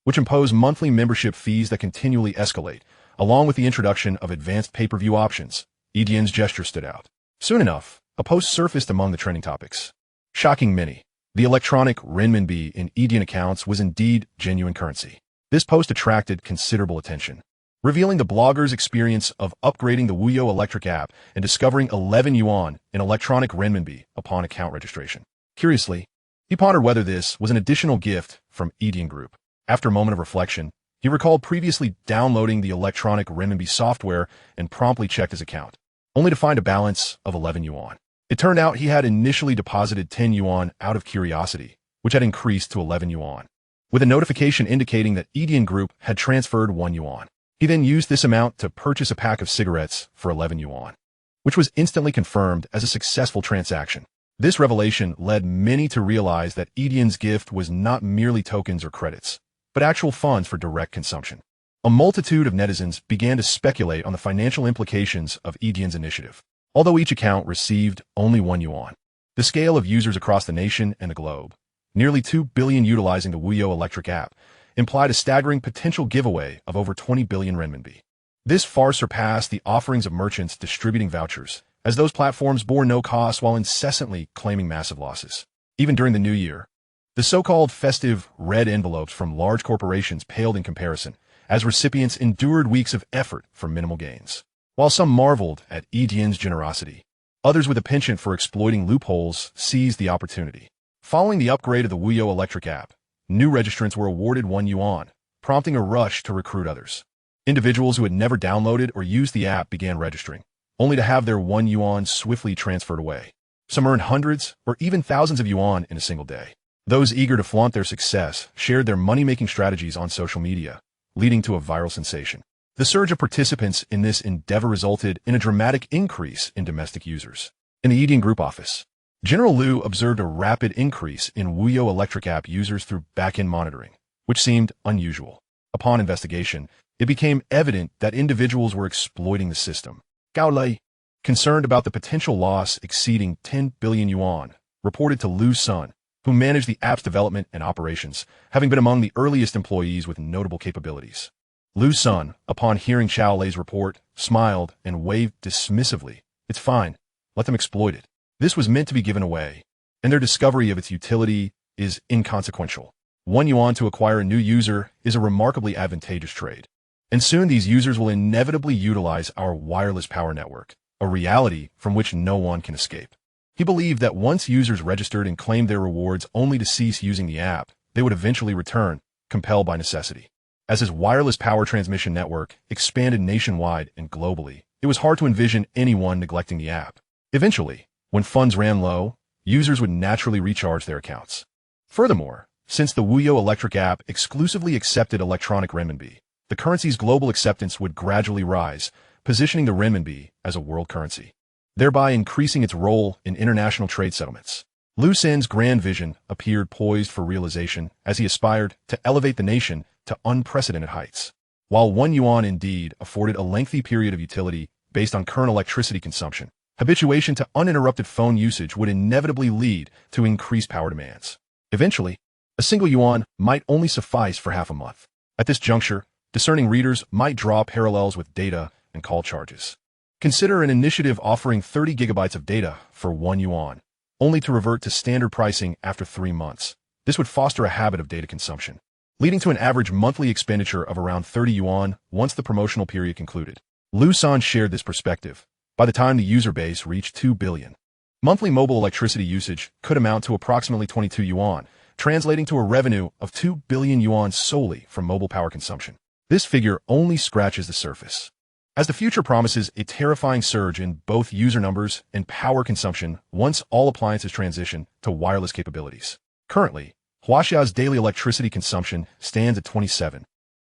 S1: which impose monthly membership fees that continually escalate, along with the introduction of advanced pay-per-view options, Edian's gesture stood out. Soon enough, a post surfaced among the trending topics. Shocking many, the electronic renminbi in Edian accounts was indeed genuine currency. This post attracted considerable attention, revealing the blogger's experience of upgrading the Wuyo Electric app and discovering 11 yuan in electronic renminbi upon account registration. Curiously, he pondered whether this was an additional gift from Edian Group. After a moment of reflection, he recalled previously downloading the electronic renminbi software and promptly checked his account, only to find a balance of 11 yuan. It turned out he had initially deposited 10 yuan out of curiosity, which had increased to 11 yuan, with a notification indicating that Edian Group had transferred 1 yuan. He then used this amount to purchase a pack of cigarettes for 11 yuan, which was instantly confirmed as a successful transaction. This revelation led many to realize that Edian's gift was not merely tokens or credits, but actual funds for direct consumption. A multitude of netizens began to speculate on the financial implications of Edian's initiative. Although each account received only 1 yuan, the scale of users across the nation and the globe, nearly 2 billion utilizing the Wuyo Electric app, implied a staggering potential giveaway of over 20 billion renminbi. This far surpassed the offerings of merchants distributing vouchers, as those platforms bore no cost while incessantly claiming massive losses. Even during the new year, the so-called festive red envelopes from large corporations paled in comparison, as recipients endured weeks of effort for minimal gains. While some marveled at Edian's generosity, others with a penchant for exploiting loopholes seized the opportunity. Following the upgrade of the Wuyo Electric app, new registrants were awarded 1 yuan, prompting a rush to recruit others. Individuals who had never downloaded or used the app began registering, only to have their 1 yuan swiftly transferred away. Some earned hundreds or even thousands of yuan in a single day. Those eager to flaunt their success shared their money-making strategies on social media, leading to a viral sensation. The surge of participants in this endeavor resulted in a dramatic increase in domestic users. In the Edian Group office, General Liu observed a rapid increase in Wuyo Electric app users through back-end monitoring, which seemed unusual. Upon investigation, it became evident that individuals were exploiting the system. Gao Lei, concerned about the potential loss exceeding 10 billion yuan, reported to Liu Sen, who managed the app's development and operations, having been among the earliest employees with notable capabilities. Liu Sen, upon hearing Xiao Lei's report, smiled and waved dismissively. It's fine. Let them exploit it. This was meant to be given away, and their discovery of its utility is inconsequential. 1 yuan to acquire a new user is a remarkably advantageous trade. And soon these users will inevitably utilize our wireless power network, a reality from which no one can escape. He believed that once users registered and claimed their rewards only to cease using the app, they would eventually return, compelled by necessity. As his wireless power transmission network expanded nationwide and globally, it was hard to envision anyone neglecting the app. Eventually, when funds ran low, users would naturally recharge their accounts. Furthermore, since the Wuyo Electric app exclusively accepted electronic renminbi, the currency's global acceptance would gradually rise, positioning the renminbi as a world currency, thereby increasing its role in international trade settlements. Liu Sen's grand vision appeared poised for realization as he aspired to elevate the nation to unprecedented heights. While 1 yuan indeed afforded a lengthy period of utility based on current electricity consumption, habituation to uninterrupted phone usage would inevitably lead to increased power demands. Eventually, a single yuan might only suffice for half a month. At this juncture, discerning readers might draw parallels with data and call charges. Consider an initiative offering 30 gigabytes of data for 1 yuan, only to revert to standard pricing after 3 months. This would foster a habit of data consumption, leading to an average monthly expenditure of around 30 yuan once the promotional period concluded. Liu Sen shared this perspective. By the time the user base reached 2 billion, monthly mobile electricity usage could amount to approximately 22 yuan, translating to a revenue of 2 billion yuan solely from mobile power consumption. This figure only scratches the surface, as the future promises a terrifying surge in both user numbers and power consumption once all appliances transition to wireless capabilities. Currently, Huaxia's daily electricity consumption stands at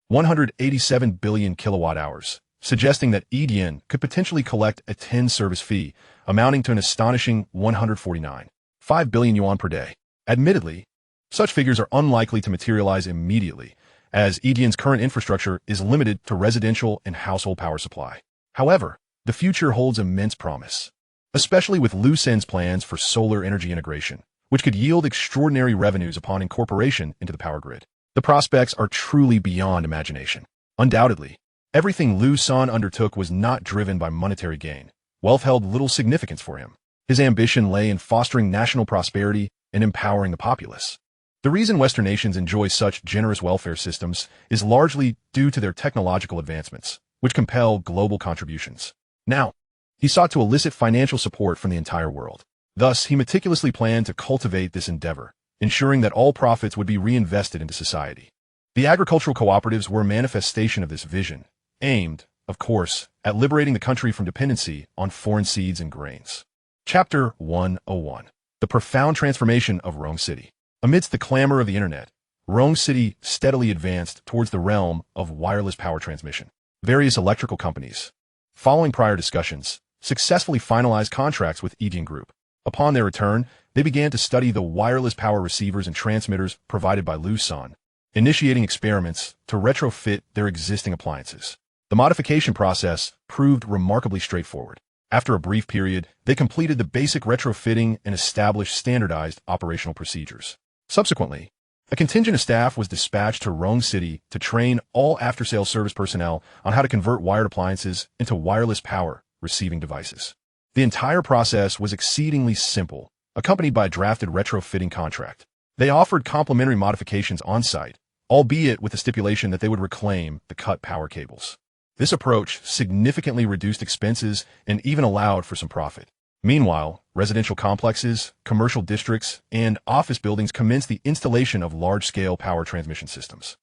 S1: 187 billion kilowatt-hours, suggesting that EDN could potentially collect a 10 service fee, amounting to an astonishing 149.5 billion yuan per day. Admittedly, such figures are unlikely to materialize immediately, as EDN's current infrastructure is limited to residential and household power supply. However, the future holds immense promise, especially with Liu Sen's plans for solar energy integration, which could yield extraordinary revenues upon incorporation into the power grid. The prospects are truly beyond imagination. Undoubtedly, everything Liu Sen undertook was not driven by monetary gain. Wealth held little significance for him. His ambition lay in fostering national prosperity and empowering the populace. The reason Western nations enjoy such generous welfare systems is largely due to their technological advancements, which compel global contributions. Now, he sought to elicit financial support from the entire world. Thus, he meticulously planned to cultivate this endeavor, ensuring that all profits would be reinvested into society. The agricultural cooperatives were a manifestation of this vision, aimed, of course, at liberating the country from dependency on foreign seeds and grains. Chapter 101. The profound transformation of Rong City. Amidst the clamor of the internet, Rong City steadily advanced towards the realm of wireless power transmission. Various electrical companies, following prior discussions, successfully finalized contracts with EDN Group. Upon their return, they began to study the wireless power receivers and transmitters provided by Liu Sen, initiating experiments to retrofit their existing appliances. The modification process proved remarkably straightforward. After a brief period, they completed the basic retrofitting and established standardized operational procedures. Subsequently, a contingent of staff was dispatched to Rong City to train all after-sales service personnel on how to convert wired appliances into wireless power receiving devices. The entire process was exceedingly simple, accompanied by a drafted retrofitting contract. They offered complementary modifications on-site, albeit with the stipulation that they would reclaim the cut power cables. This approach significantly reduced expenses and even allowed for some profit. Meanwhile, residential complexes, commercial districts, and office buildings commenced the installation of large-scale power transmission systems.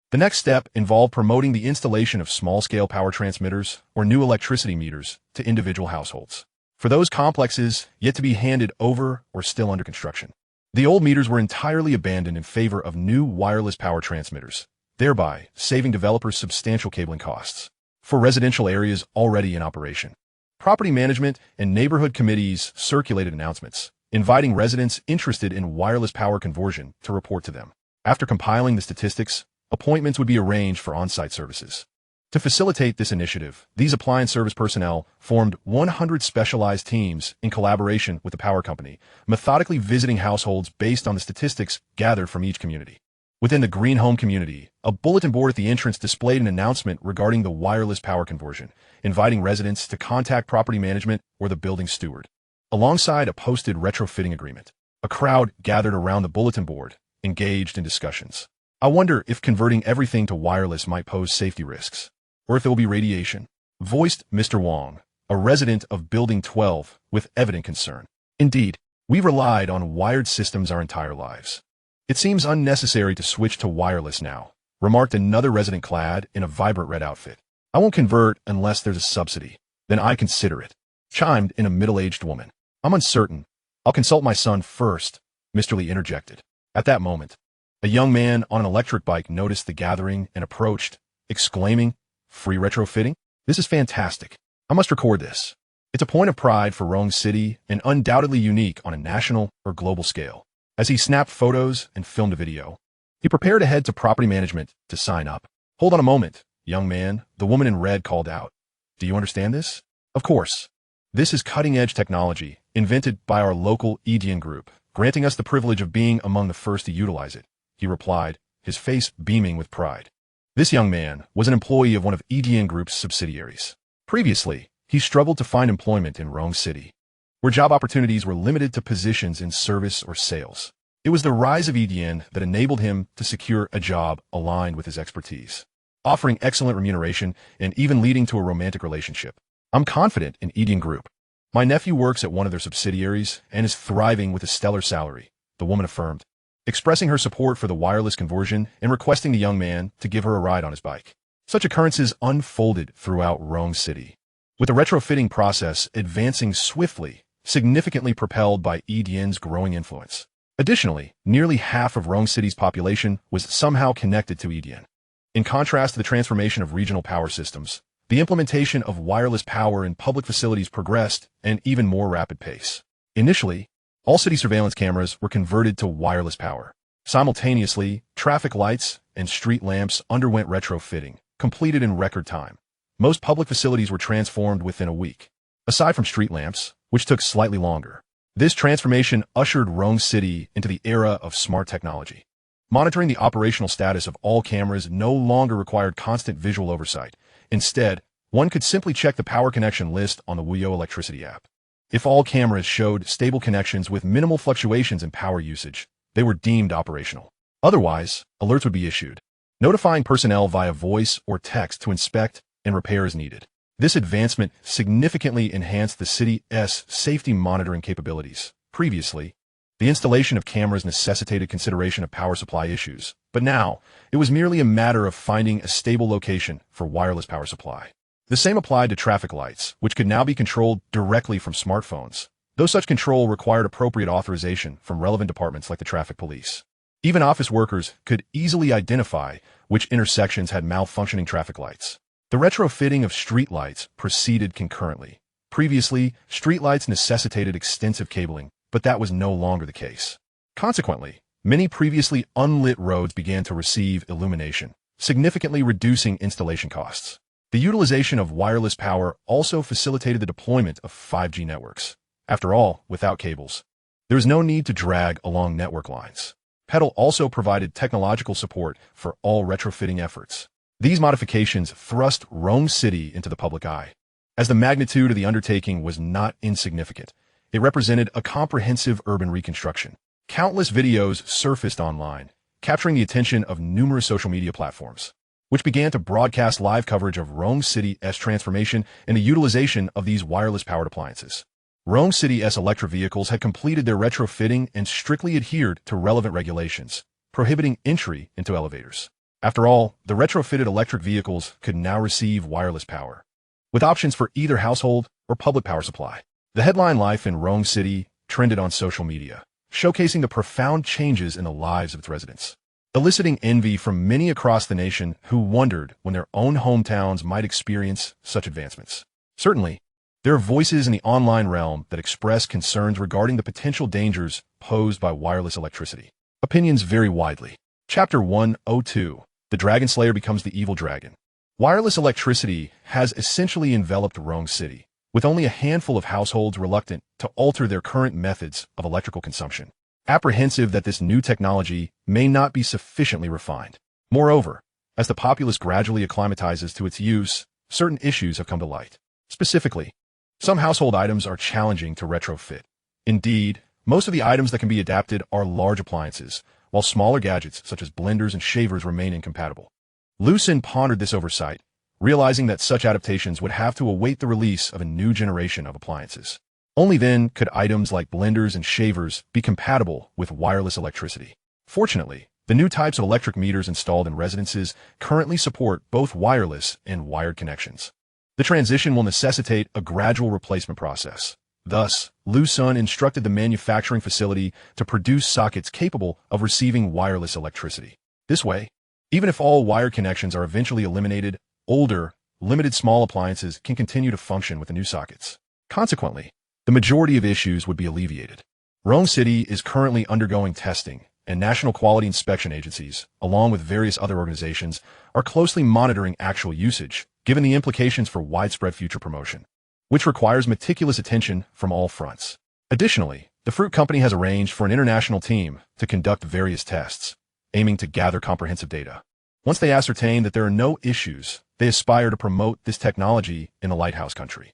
S1: The next step involved promoting the installation of small-scale power transmitters or new electricity meters to individual households. For those complexes yet to be handed over or still under construction, the old meters were entirely abandoned in favor of new wireless power transmitters, thereby saving developers substantial cabling costs. For residential areas already in operation, property management and neighborhood committees circulated announcements, inviting residents interested in wireless power conversion to report to them. After compiling the statistics, appointments would be arranged for on-site services. To facilitate this initiative, these appliance service personnel formed 100 specialized teams in collaboration with the power company, methodically visiting households based on the statistics gathered from each community. Within the Green Home community, a bulletin board at the entrance displayed an announcement regarding the wireless power conversion, inviting residents to contact property management or the building steward. Alongside a posted retrofitting agreement, a crowd gathered around the bulletin board, engaged in discussions. I wonder if converting everything to wireless might pose safety risks, or if there will be radiation, voiced Mr. Wong, a resident of Building 12, with evident concern. Indeed, we've relied on wired systems our entire lives. It seems unnecessary to switch to wireless now, remarked another resident clad in a vibrant red outfit. I won't convert unless there's a subsidy. Then I consider it, chimed in a middle-aged woman. I'm uncertain. I'll consult my son first, Mr. Lee interjected. At that moment, a young man on an electric bike noticed the gathering and approached, exclaiming, "Free retrofitting? This is fantastic. I must record this. It's a point of pride for Rong City and undoubtedly unique on a national or global scale." As he snapped photos and filmed a video, he prepared to head to property management to sign up. "Hold on a moment, young man," the woman in red called out. "Do you understand this?" "Of course. This is cutting-edge technology, invented by our local EDN group, granting us the privilege of being among the first to utilize it," he replied, his face beaming with pride. This young man was an employee of one of EDN Group's subsidiaries. Previously, he struggled to find employment in Rong City, where job opportunities were limited to positions in service or sales. It was the rise of EDN that enabled him to secure a job aligned with his expertise, offering excellent remuneration and even leading to a romantic relationship. "I'm confident in EDN Group. My nephew works at one of their subsidiaries and is thriving with a stellar salary," the woman affirmed. expressing her support for the wireless conversion and requesting the young man to give her a ride on his bike. Such occurrences unfolded throughout Rome City, with the retrofitting process advancing swiftly, significantly propelled by EDN's growing influence. Additionally, nearly half of Rome City's population was somehow connected to EDN. In contrast to the transformation of regional power systems, the implementation of wireless power in public facilities progressed at an even more rapid pace. Initially, all city surveillance cameras were converted to wireless power. Simultaneously, traffic lights and street lamps underwent retrofitting, completed in record time. Most public facilities were transformed within a week, aside from street lamps, which took slightly longer. This transformation ushered Rome City into the era of smart technology. Monitoring the operational status of all cameras no longer required constant visual oversight. Instead, one could simply check the power connection list on the Wuyo electricity app. If all cameras showed stable connections with minimal fluctuations in power usage, they were deemed operational. Otherwise, alerts would be issued, notifying personnel via voice or text to inspect and repair as needed. This advancement significantly enhanced the city's safety monitoring capabilities. Previously, the installation of cameras necessitated consideration of power supply issues, but now, it was merely a matter of finding a stable location for wireless power supply. The same applied to traffic lights, which could now be controlled directly from smartphones, though such control required appropriate authorization from relevant departments like the traffic police. Even office workers could easily identify which intersections had malfunctioning traffic lights. The retrofitting of streetlights proceeded concurrently. Previously, streetlights necessitated extensive cabling, but that was no longer the case. Consequently, many previously unlit roads began to receive illumination, significantly reducing installation costs. The utilization of wireless power also facilitated the deployment of 5G networks. After all, without cables, there is no need to drag along network lines. Petal also provided technological support for all retrofitting efforts. These modifications thrust Rome City into the public eye. As the magnitude of the undertaking was not insignificant, it represented a comprehensive urban reconstruction. Countless videos surfaced online, capturing the attention of numerous social media platforms, which began to broadcast live coverage of Rome City's transformation and the utilization of these wireless-powered appliances. Rome City's electric vehicles had completed their retrofitting and strictly adhered to relevant regulations, prohibiting entry into elevators. After all, the retrofitted electric vehicles could now receive wireless power, with options for either household or public power supply. The headline life in Rome City trended on social media, showcasing the profound changes in the lives of its residents, eliciting envy from many across the nation who wondered when their own hometowns might experience such advancements. Certainly, there are voices in the online realm that express concerns regarding the potential dangers posed by wireless electricity. Opinions vary widely. Chapter 102. The Dragon Slayer becomes the evil dragon. Wireless electricity has essentially enveloped Rome City, with only a handful of households reluctant to alter their current methods of electrical consumption, apprehensive that this new technology may not be sufficiently refined. Moreover, as the populace gradually acclimatizes to its use, certain issues have come to light. Specifically, some household items are challenging to retrofit. Indeed, most of the items that can be adapted are large appliances, while smaller gadgets such as blenders and shavers remain incompatible. Liu Sen pondered this oversight, realizing that such adaptations would have to await the release of a new generation of appliances. Only then could items like blenders and shavers be compatible with wireless electricity. Fortunately, the new types of electric meters installed in residences currently support both wireless and wired connections. The transition will necessitate a gradual replacement process. Thus, Liu Sen instructed the manufacturing facility to produce sockets capable of receiving wireless electricity. This way, even if all wired connections are eventually eliminated, older, limited small appliances can continue to function with the new sockets. Consequently, the majority of issues would be alleviated. Rome City is currently undergoing testing, and national quality inspection agencies, along with various other organizations, are closely monitoring actual usage, given the implications for widespread future promotion, which requires meticulous attention from all fronts. Additionally, the fruit company has arranged for an international team to conduct various tests, aiming to gather comprehensive data. Once they ascertain that there are no issues, they aspire to promote this technology in the lighthouse country.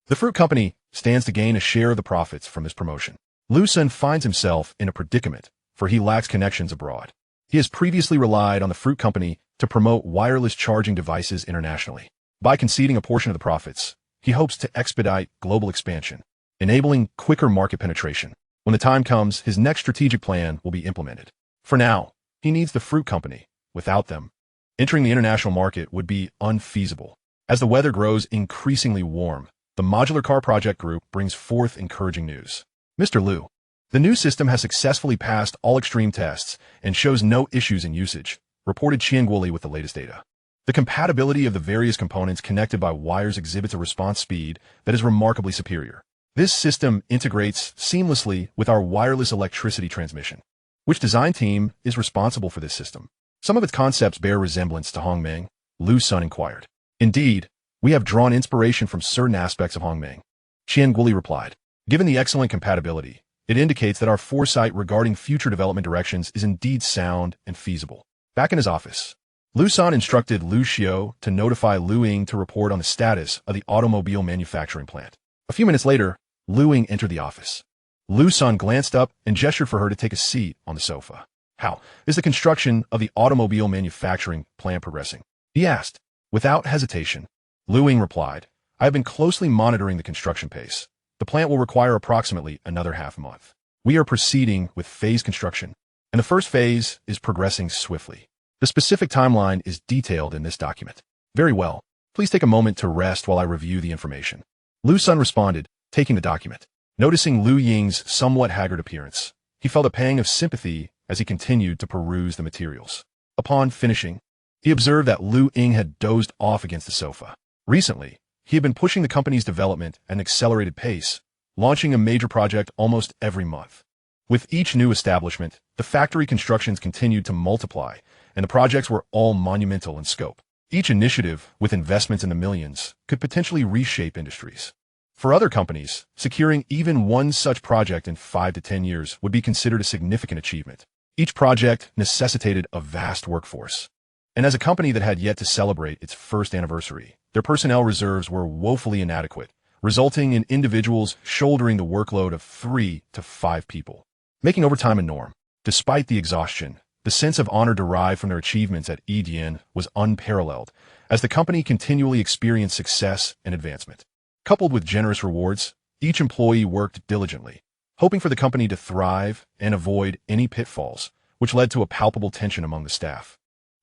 S1: The fruit company stands to gain a share of the profits from this promotion. Liu Sen finds himself in a predicament, for he lacks connections abroad. He has previously relied on the fruit company to promote wireless charging devices internationally. By conceding a portion of the profits, he hopes to expedite global expansion, enabling quicker market penetration. When the time comes, his next strategic plan will be implemented. For now, he needs the fruit company. Without them, entering the international market would be unfeasible. As the weather grows increasingly warm, the Modular Car Project Group brings forth encouraging news. Mr. Liu, the new system has successfully passed all extreme tests and shows no issues in usage, reported Qianguoli with the latest data. The compatibility of the various components connected by wires exhibits a response speed that is remarkably superior. This system integrates seamlessly with our wireless electricity transmission. Which design team is responsible for this system? Some of its concepts bear resemblance to Hongmeng, Liu Sen inquired. Indeed, we have drawn inspiration from certain aspects of Hongmeng, Qianguoli replied. Given the excellent compatibility, it indicates that our foresight regarding future development directions is indeed sound and feasible. Back in his office, Liu Sen instructed Liu Xiao to notify Liu Ying to report on the status of the automobile manufacturing plant. A few minutes later, Liu Ying entered the office. Liu Sen glanced up and gestured for her to take a seat on the sofa. How is the construction of the automobile manufacturing plant progressing? He asked. Without hesitation, Liu Ying replied, I have been closely monitoring the construction pace. The plant will require approximately another half-month. We are proceeding with phase construction, and the first phase is progressing swiftly. The specific timeline is detailed in this document. Very well. Please take a moment to rest while I review the information. Liu Sen responded, taking the document. Noticing Liu Ying's somewhat haggard appearance, he felt a pang of sympathy as he continued to peruse the materials. Upon finishing, he observed that Liu Ying had dozed off against the sofa. Recently, he had been pushing the company's development at an accelerated pace, launching a major project almost every month. With each new establishment, the factory constructions continued to multiply, and the projects were all monumental in scope. Each initiative, with investments in the millions, could potentially reshape industries. For other companies, securing even one such project in 5 to 10 years would be considered a significant achievement. Each project necessitated a vast workforce. And as a company that had yet to celebrate its first anniversary, their personnel reserves were woefully inadequate, resulting in individuals shouldering the workload of 3 to 5 people, making overtime a norm. Despite the exhaustion, the sense of honor derived from their achievements at Edian was unparalleled, as the company continually experienced success and advancement. Coupled with generous rewards, each employee worked diligently, hoping for the company to thrive and avoid any pitfalls, which led to a palpable tension among the staff.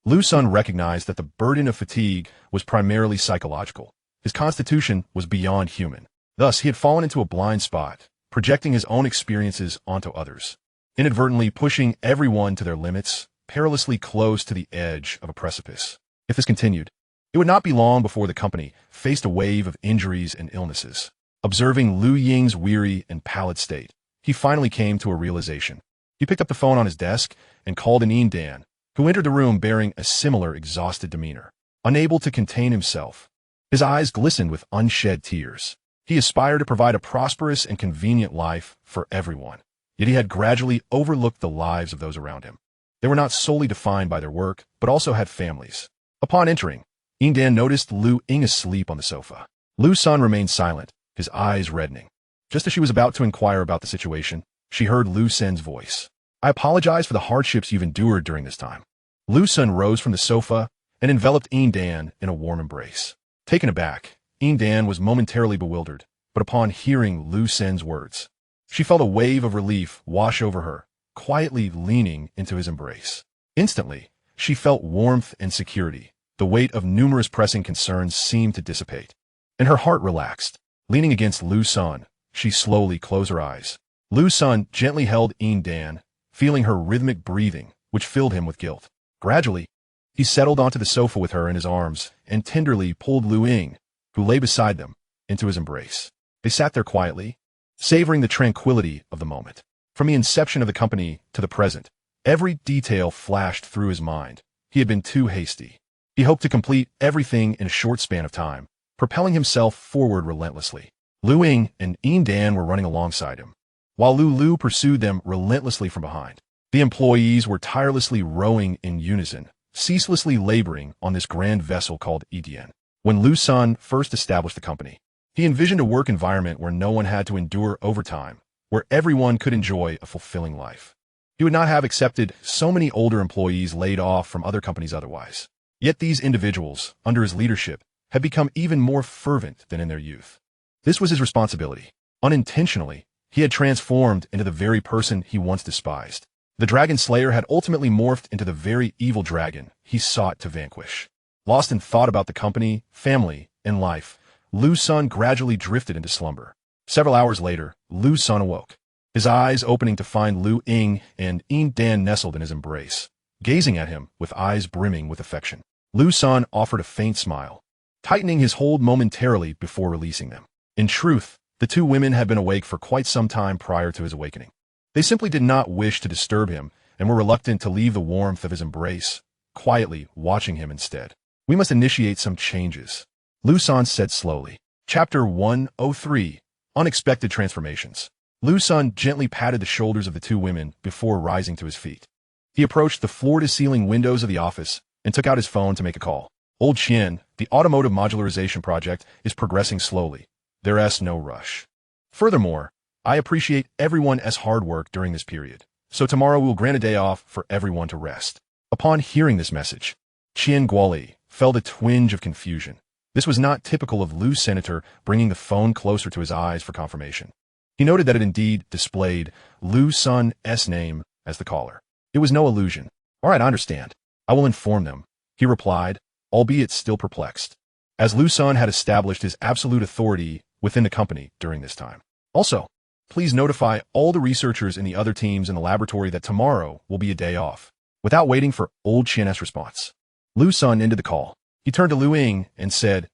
S1: Liu Sen recognized that the burden of fatigue was primarily psychological. His constitution was beyond human. Thus, he had fallen into a blind spot, projecting his own experiences onto others, inadvertently pushing everyone to their limits, perilously close to the edge of a precipice. If this continued, it would not be long before the company faced a wave of injuries and illnesses. Observing Liu Ying's weary and pallid state, he finally came to a realization. He picked up the phone on his desk and called in Dan, who entered the room bearing a similar exhausted demeanor. Unable to contain himself, his eyes glistened with unshed tears. He aspired to provide a prosperous and convenient life for everyone, yet he had gradually overlooked the lives of those around him. They were not solely defined by their work, but also had families. Upon entering, Dan noticed Liu Ying asleep on the sofa. Liu Sen remained silent, his eyes reddening. Just as she was about to inquire about the situation, she heard Liu Sen's voice. I apologize for the hardships you've endured during this time. Liu Sen rose from the sofa and enveloped Dan in a warm embrace. Taken aback, Dan was momentarily bewildered, but upon hearing Liu Sen's words, she felt a wave of relief wash over her, quietly leaning into his embrace. Instantly, she felt warmth and security. The weight of numerous pressing concerns seemed to dissipate, and her heart relaxed. Leaning against Liu Sen, she slowly closed her eyes. Liu Sen gently held Dan, feeling her rhythmic breathing, which filled him with guilt. Gradually, he settled onto the sofa with her in his arms and tenderly pulled Liu Ying, who lay beside them, into his embrace. They sat there quietly, savoring the tranquility of the moment. From the inception of the company to the present, every detail flashed through his mind. He had been too hasty. He hoped to complete everything in a short span of time, propelling himself forward relentlessly. Liu Ying and Dan were running alongside him, while Liu pursued them relentlessly from behind. The employees were tirelessly rowing in unison, ceaselessly laboring on this grand vessel called Edian. When Liu Sen first established the company, he envisioned a work environment where no one had to endure overtime, where everyone could enjoy a fulfilling life. He would not have accepted so many older employees laid off from other companies otherwise. Yet these individuals, under his leadership, had become even more fervent than in their youth. This was his responsibility. Unintentionally, he had transformed into the very person he once despised. The dragon slayer had ultimately morphed into the very evil dragon he sought to vanquish. Lost in thought about the company, family, and life, Liu Sen gradually drifted into slumber. Several hours later, Liu Sen awoke, his eyes opening to find Liu Ying and Ying Dan nestled in his embrace, gazing at him with eyes brimming with affection. Liu Sen offered a faint smile, tightening his hold momentarily before releasing them. In truth, the two women had been awake for quite some time prior to his awakening. They simply did not wish to disturb him and were reluctant to leave the warmth of his embrace, quietly watching him instead. We must initiate some changes, Liu Sen said slowly. Chapter 103, Unexpected Transformations. Liu Sen gently patted the shoulders of the two women before rising to his feet. He approached the floor-to-ceiling windows of the office and took out his phone to make a call. Old Qian, the automotive modularization project is progressing slowly. There's no rush. Furthermore, I appreciate everyone's hard work during this period, so tomorrow we will grant a day off for everyone to rest. Upon hearing this message, Qian Guoli felt a twinge of confusion. This was not typical of Liu Senator bringing the phone closer to his eyes for confirmation. He noted that it indeed displayed Liu Sen's name as the caller. It was no illusion. All right, I understand. I will inform them, he replied, albeit still perplexed, as Liu Sen had established his absolute authority within the company during this time. Also, please notify all the researchers in the other teams in the laboratory that tomorrow will be a day off. Without waiting for Old Qian's response, Liu Sen ended the call. He turned to Liu Ying and said,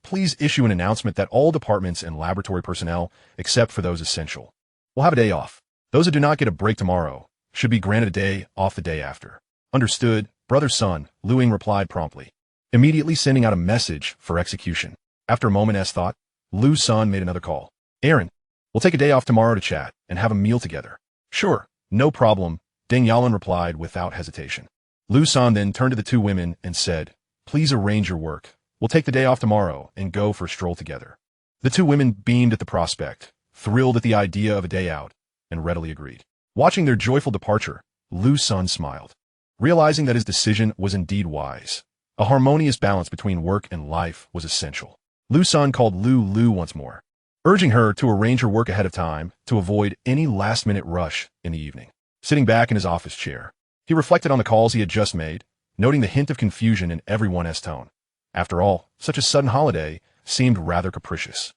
S1: please issue an announcement that all departments and laboratory personnel, except for those essential, will have a day off. Those who do not get a break tomorrow should be granted a day off the day after. Understood, brother Sun, Liu Ying replied promptly, immediately sending out a message for execution. After a moment's thought, Liu Sen made another call. Aaron, we'll take a day off tomorrow to chat and have a meal together. Sure, no problem, Deng Yalan replied without hesitation. Liu Sen then turned to the two women and said, please arrange your work. We'll take the day off tomorrow and go for a stroll together. The two women beamed at the prospect, thrilled at the idea of a day out, and readily agreed. Watching their joyful departure, Liu Sen smiled, realizing that his decision was indeed wise. A harmonious balance between work and life was essential. Liu Sen called Liu once more, urging her to arrange her work ahead of time to avoid any last-minute rush in the evening. Sitting back in his office chair, he reflected on the calls he had just made, noting the hint of confusion in everyone's tone. After all, such a sudden holiday seemed rather capricious.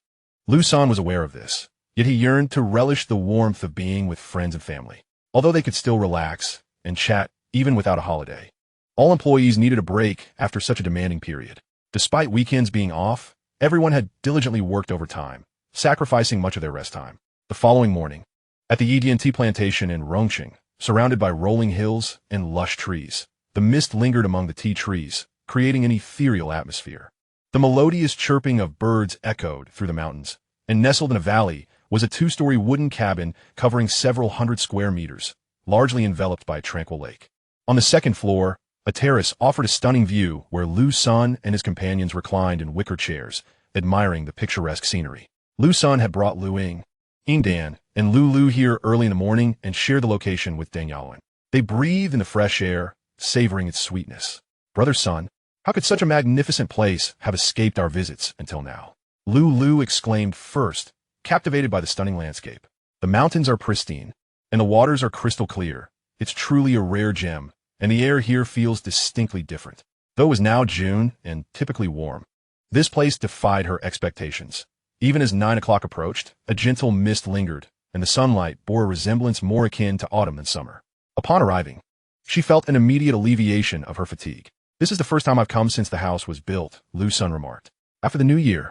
S1: Liu Sen was aware of this, yet he yearned to relish the warmth of being with friends and family, although they could still relax and chat even without a holiday. All employees needed a break after such a demanding period. Despite weekends being off, everyone had diligently worked overtime, sacrificing much of their rest time. The following morning, at the ED&T plantation in Rongqing, surrounded by rolling hills and lush trees, the mist lingered among the tea trees, creating an ethereal atmosphere. The melodious chirping of birds echoed through the mountains, and nestled in a valley was a two-story wooden cabin covering several hundred square meters, largely enveloped by a tranquil lake. On the second floor, a terrace offered a stunning view where Liu Sen and his companions reclined in wicker chairs, admiring the picturesque scenery. Liu Sen had brought Liu Ying, Ying Dan, and Liu here early in the morning and shared the location with Deng Yalan. They breathed in the fresh air, savoring its sweetness. Brother Sun, how could such a magnificent place have escaped our visits until now? Liu exclaimed first, captivated by the stunning landscape. The mountains are pristine, and the waters are crystal clear. It's truly a rare gem, and the air here feels distinctly different. Though it was now June and typically warm, this place defied her expectations. Even as 9 o'clock approached, a gentle mist lingered, and the sunlight bore a resemblance more akin to autumn than summer. Upon arriving, she felt an immediate alleviation of her fatigue. This is the first time I've come since the house was built, Liu Sen remarked. After the new year,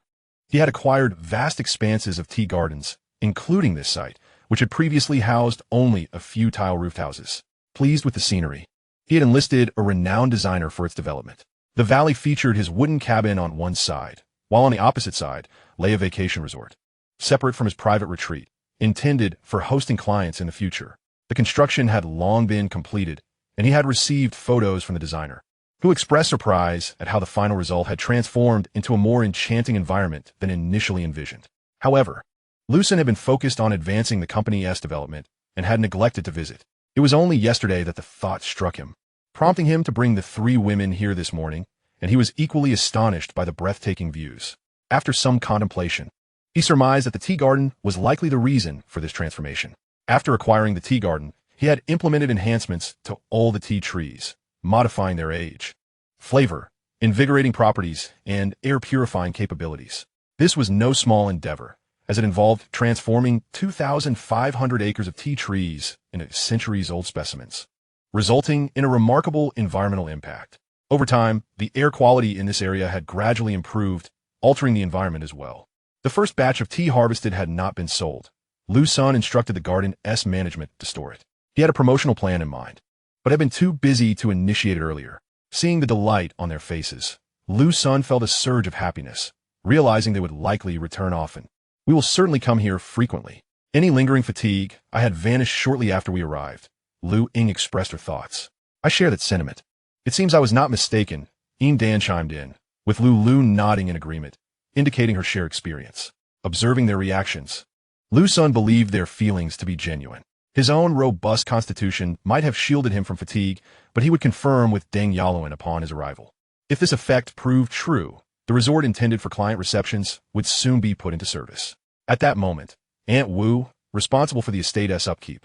S1: he had acquired vast expanses of tea gardens, including this site, which had previously housed only a few tile-roofed houses. Pleased with the scenery, he had enlisted a renowned designer for its development. The valley featured his wooden cabin on one side, while on the opposite side lay a vacation resort, separate from his private retreat, intended for hosting clients in the future. The construction had long been completed, and he had received photos from the designer, who expressed surprise at how the final result had transformed into a more enchanting environment than initially envisioned. However, Liu Sen had been focused on advancing the company's development and had neglected to visit. It was only yesterday that the thought struck him, prompting him to bring the three women here this morning, and he was equally astonished by the breathtaking views. After some contemplation, he surmised that the tea garden was likely the reason for this transformation. After acquiring the tea garden, He had implemented enhancements to all the tea trees, modifying their age, flavor, invigorating properties, and air-purifying capabilities. This was no small endeavor, as it involved transforming 2,500 acres of tea trees into centuries-old specimens, resulting in a remarkable environmental impact. Over time, the air quality in this area had gradually improved, altering the environment as well. The first batch of tea harvested had not been sold. Liu Sen instructed the garden's management to store it. He had a promotional plan in mind, but had been too busy to initiate it earlier. Seeing the delight on their faces, Liu Sen felt a surge of happiness, realizing they would likely return often. We will certainly come here frequently. Any lingering fatigue I had vanished shortly after we arrived. Liu Ying expressed her thoughts. I share that sentiment. It seems I was not mistaken. Yin Dan chimed in, with Lu nodding in agreement, indicating her shared experience. Observing their reactions, Liu Sen believed their feelings to be genuine. His own robust constitution might have shielded him from fatigue, but he would confirm with Deng Yaluan upon his arrival. If this effect proved true, the resort intended for client receptions would soon be put into service. At that moment, Aunt Wu, responsible for the estate's upkeep,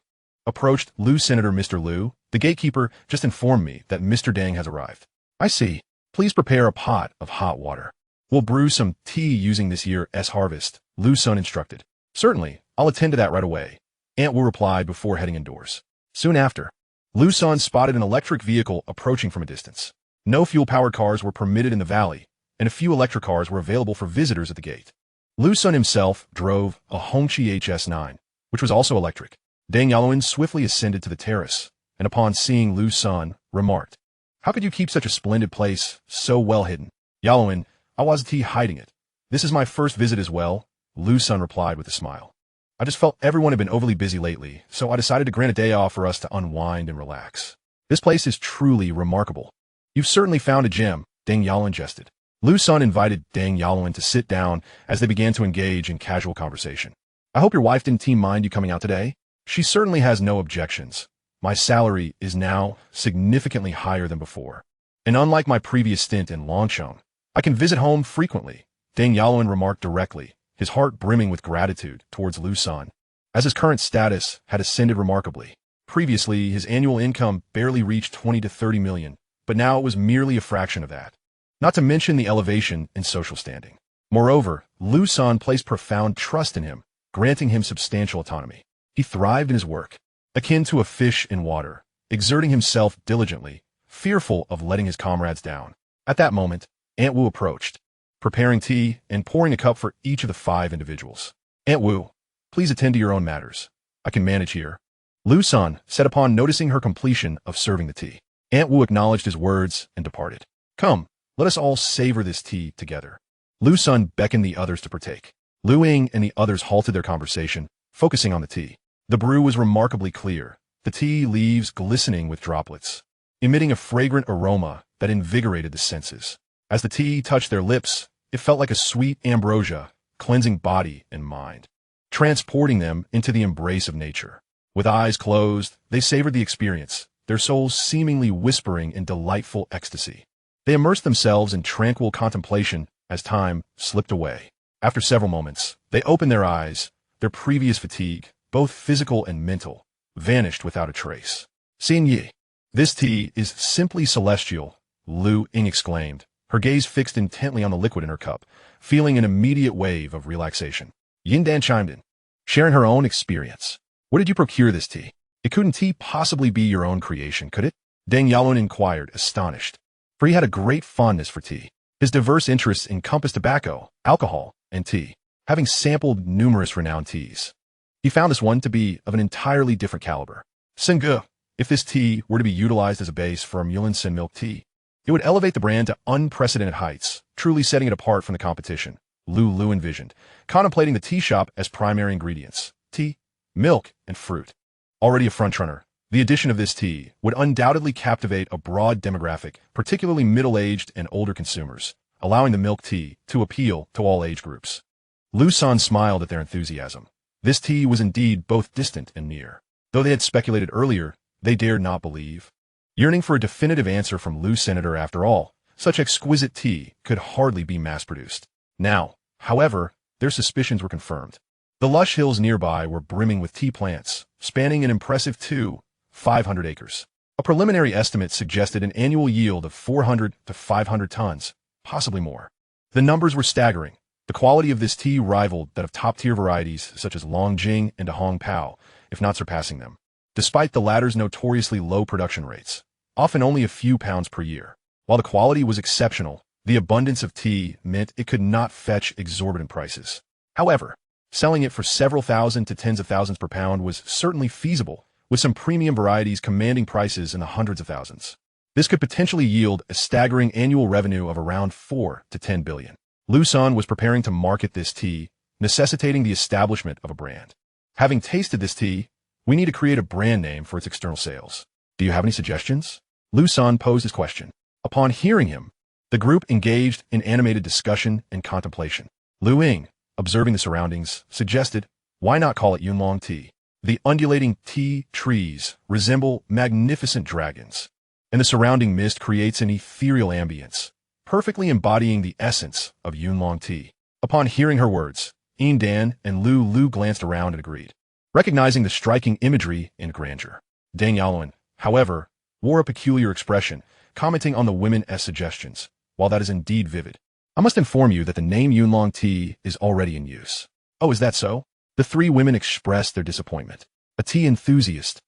S1: approached Liu Senator Mr. Liu. The gatekeeper just informed me that Mr. Deng has arrived. I see. Please prepare a pot of hot water. We'll brew some tea using this year's harvest, Liu Sen instructed. Certainly, I'll attend to that right away, Aunt Wu replied before heading indoors. Soon after, Liu Sen spotted an electric vehicle approaching from a distance. No fuel-powered cars were permitted in the valley, and a few electric cars were available for visitors at the gate. Liu Sen himself drove a Hongqi HS9, which was also electric. Deng Yaluan swiftly ascended to the terrace, and upon seeing Liu Sen, remarked, How could you keep such a splendid place so well hidden? Yaluan, I wasn't hiding it. This is my first visit as well, Liu Sen replied with a smile. I just felt everyone had been overly busy lately, so I decided to grant a day off for us to unwind and relax. This place is truly remarkable. You've certainly found a gem, Deng Yaluan jested. Liu Sen invited Deng Yaluan to sit down as they began to engage in casual conversation. I hope your wife didn't mind you coming out today. She certainly has no objections. My salary is now significantly higher than before, and unlike my previous stint in Longcheng, I can visit home frequently, Deng Yaluan remarked directly, his heart brimming with gratitude towards Liu Sen, as his current status had ascended remarkably. Previously, his annual income barely reached 20 to 30 million, but now it was merely a fraction of that, not to mention the elevation in social standing. Moreover, Liu Sen placed profound trust in him, granting him substantial autonomy. He thrived in his work, akin to a fish in water, exerting himself diligently, fearful of letting his comrades down. At that moment, Aunt Wu approached, preparing tea and pouring a cup for each of the 5 individuals. Aunt Wu, please attend to your own matters. I can manage here, Liu Sen said upon noticing her completion of serving the tea. Aunt Wu acknowledged his words and departed. Come, let us all savor this tea together. Liu Sen beckoned the others to partake. Liu Ying and the others halted their conversation, focusing on the tea. The brew was remarkably clear, the tea leaves glistening with droplets, emitting a fragrant aroma that invigorated the senses. As the tea touched their lips, it felt like a sweet ambrosia, cleansing body and mind, transporting them into the embrace of nature. With eyes closed, they savored the experience, their souls seemingly whispering in delightful ecstasy. They immersed themselves in tranquil contemplation as time slipped away. After several moments, they opened their eyes, their previous fatigue, both physical and mental, vanished without a trace. Xin Yi, this tea is simply celestial, Liu Ying exclaimed, her gaze fixed intently on the liquid in her cup, feeling an immediate wave of relaxation. Yin Dan chimed in, sharing her own experience. Where did you procure this tea? It couldn't tea possibly be your own creation, could it? Deng Yaluan inquired, astonished, for he had a great fondness for tea. His diverse interests encompassed tobacco, alcohol, and tea. Having sampled numerous renowned teas, he found this one to be of an entirely different caliber. Sengu, if this tea were to be utilized as a base for a Liu Sen milk tea, it would elevate the brand to unprecedented heights, truly setting it apart from the competition, Liu envisioned, contemplating the tea shop as primary ingredients, tea, milk, and fruit. Already a frontrunner, the addition of this tea would undoubtedly captivate a broad demographic, particularly middle-aged and older consumers, allowing the milk tea to appeal to all age groups. Liu Sen smiled at their enthusiasm. This tea was indeed both distant and near. Though they had speculated earlier, they dared not believe. Yearning for a definitive answer from Liu Senator after all, such exquisite tea could hardly be mass-produced. Now, however, their suspicions were confirmed. The lush hills nearby were brimming with tea plants, spanning an impressive 2 500 acres. A preliminary estimate suggested an annual yield of 400 to 500 tons, possibly more. The numbers were staggering. The quality of this tea rivaled that of top-tier varieties such as Longjing and Hong Pao, if not surpassing them. Despite the latter's notoriously low production rates, often only a few pounds per year. While the quality was exceptional, the abundance of tea meant it could not fetch exorbitant prices. However, selling it for several thousand to tens of thousands per pound was certainly feasible, with some premium varieties commanding prices in the hundreds of thousands. This could potentially yield a staggering annual revenue of around 4 to 10 billion. Liu Sen was preparing to market this tea, necessitating the establishment of a brand. Having tasted this tea, we need to create a brand name for its external sales. Do you have any suggestions? Liu Sen posed his question. Upon hearing him, the group engaged in animated discussion and contemplation. Liu Ying, observing the surroundings, suggested, why not call it Yunlong tea? The undulating tea trees resemble magnificent dragons, and the surrounding mist creates an ethereal ambience, perfectly embodying the essence of Yunlong tea. Upon hearing her words, Yin Dan and Lu glanced around and agreed, recognizing the striking imagery and grandeur. Deng Yaoluan, however, wore a peculiar expression, commenting on the women's suggestions. While that is indeed vivid, I must inform you that the name Yunlong tea is already in use. Oh, is that so? The three women expressed their disappointment. A tea enthusiast,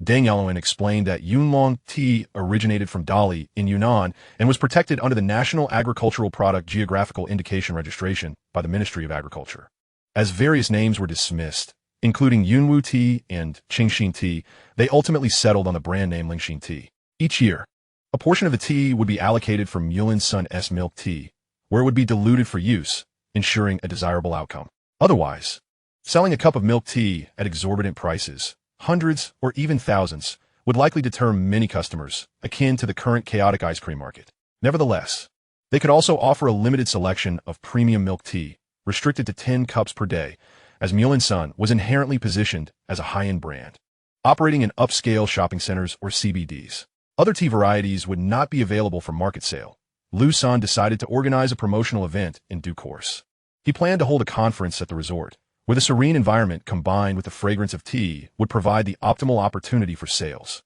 S1: Deng Yaoluan, explained that Yunlong tea originated from Dali in Yunnan and was protected under the National Agricultural Product Geographical Indication Registration by the Ministry of Agriculture. As various names were dismissed, including Yunwu tea and Qingxin tea, they ultimately settled on the brand name Lingxin tea. Each year, a portion of the tea would be allocated from Liu Sen's milk tea, where it would be diluted for use, ensuring a desirable outcome. Otherwise, selling a cup of milk tea at exorbitant prices, hundreds or even thousands, would likely deter many customers, akin to the current chaotic ice cream market. Nevertheless, they could also offer a limited selection of premium milk tea, restricted to 10 cups per day, as Liu Sen was inherently positioned as a high-end brand, operating in upscale shopping centers or CBDs. Other tea varieties would not be available for market sale. Liu Sen decided to organize a promotional event in due course. He planned to hold a conference at the resort, where the serene environment combined with the fragrance of tea would provide the optimal opportunity for sales.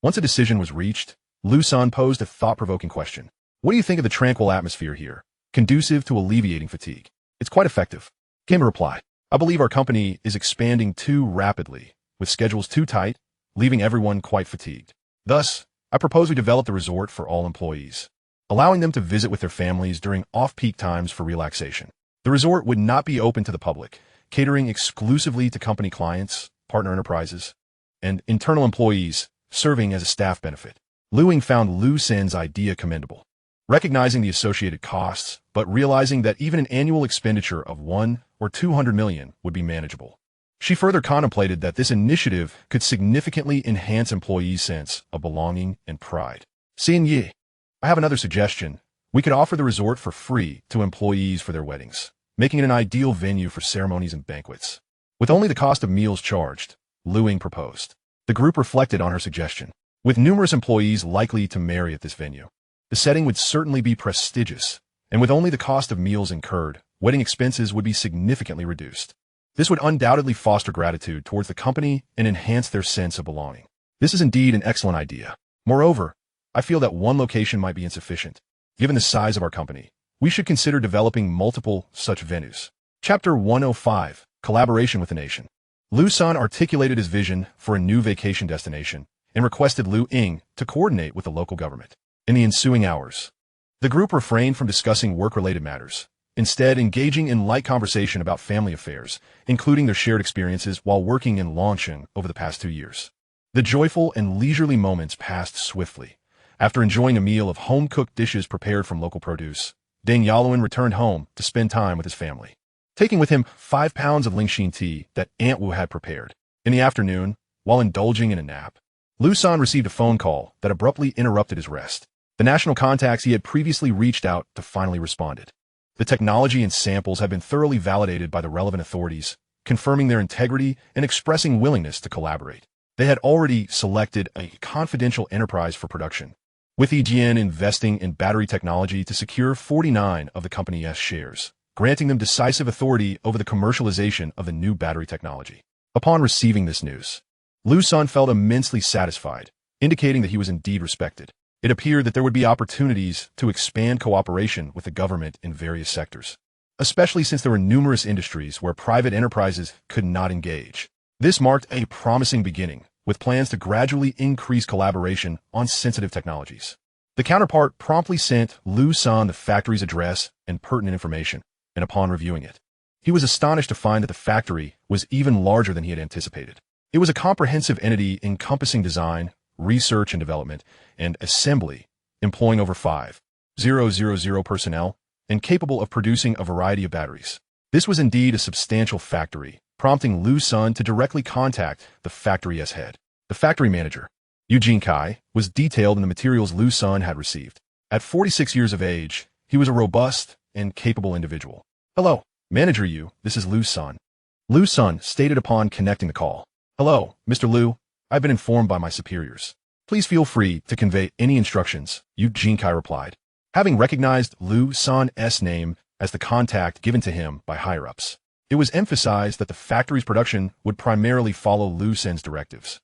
S1: Once a decision was reached, Liu Sen posed a thought-provoking question. What do you think of the tranquil atmosphere here, conducive to alleviating fatigue? It's quite effective, came a reply. I believe our company is expanding too rapidly, with schedules too tight, leaving everyone quite fatigued. Thus, I propose we develop the resort for all employees, allowing them to visit with their families during off-peak times for relaxation. The resort would not be open to the public, catering exclusively to company clients, partner enterprises, and internal employees, serving as a staff benefit. Liu Ying found Liu Sen's idea commendable, recognizing the associated costs, but realizing that even an annual expenditure of 1 or 200 million would be manageable. She further contemplated that this initiative could significantly enhance employees' sense of belonging and pride. Xin Yi, I have another suggestion. We could offer the resort for free to employees for their weddings, making it an ideal venue for ceremonies and banquets. With only the cost of meals charged, Liu Ying proposed. The group reflected on her suggestion. With numerous employees likely to marry at this venue, the setting would certainly be prestigious, and with only the cost of meals incurred, wedding expenses would be significantly reduced. This would undoubtedly foster gratitude towards the company and enhance their sense of belonging. This is indeed an excellent idea. Moreover, I feel that one location might be insufficient. Given the size of our company, we should consider developing multiple such venues. Chapter 105, Collaboration with the Nation. Liu Sen articulated his vision for a new vacation destination and requested Liu Ying to coordinate with the local government. In the ensuing hours, the group refrained from discussing work-related matters, instead engaging in light conversation about family affairs, including their shared experiences while working in Longsheng over the past 2 years. The joyful and leisurely moments passed swiftly. After enjoying a meal of home-cooked dishes prepared from local produce, Deng Yaoluan returned home to spend time with his family, taking with him 5 pounds of Lingxin tea that Aunt Wu had prepared. In the afternoon, while indulging in a nap, Liu Sen received a phone call that abruptly interrupted his rest. The national contacts he had previously reached out to finally responded. The technology and samples had been thoroughly validated by the relevant authorities, confirming their integrity and expressing willingness to collaborate. They had already selected a confidential enterprise for production, with EGN investing in battery technology to secure 49 of the company's shares, granting them decisive authority over the commercialization of the new battery technology. Upon receiving this news, Liu Sen felt immensely satisfied, indicating that he was indeed respected. It appeared that there would be opportunities to expand cooperation with the government in various sectors, especially since there were numerous industries where private enterprises could not engage. This marked a promising beginning, with plans to gradually increase collaboration on sensitive technologies. The counterpart promptly sent Liu Sen the factory's address and pertinent information, and upon reviewing it, he was astonished to find that the factory was even larger than he had anticipated. It was a comprehensive entity encompassing design, research and development, and assembly, employing over 5,000 personnel, and capable of producing a variety of batteries. This was indeed a substantial factory, prompting Liu Sen to directly contact the factory's head. The factory manager, Eugene Kai, was detailed in the materials Liu Sen had received. At 46 years of age, he was a robust and capable individual. "Hello, Manager Yu, this is Liu Sen." Liu Sen stated upon connecting the call. "Hello, Mr. Liu. I've been informed by my superiors. Please feel free to convey any instructions," Eugene Kai replied. Having recognized Liu Sen's name as the contact given to him by higher-ups, it was emphasized that the factory's production would primarily follow Liu Sen's directives,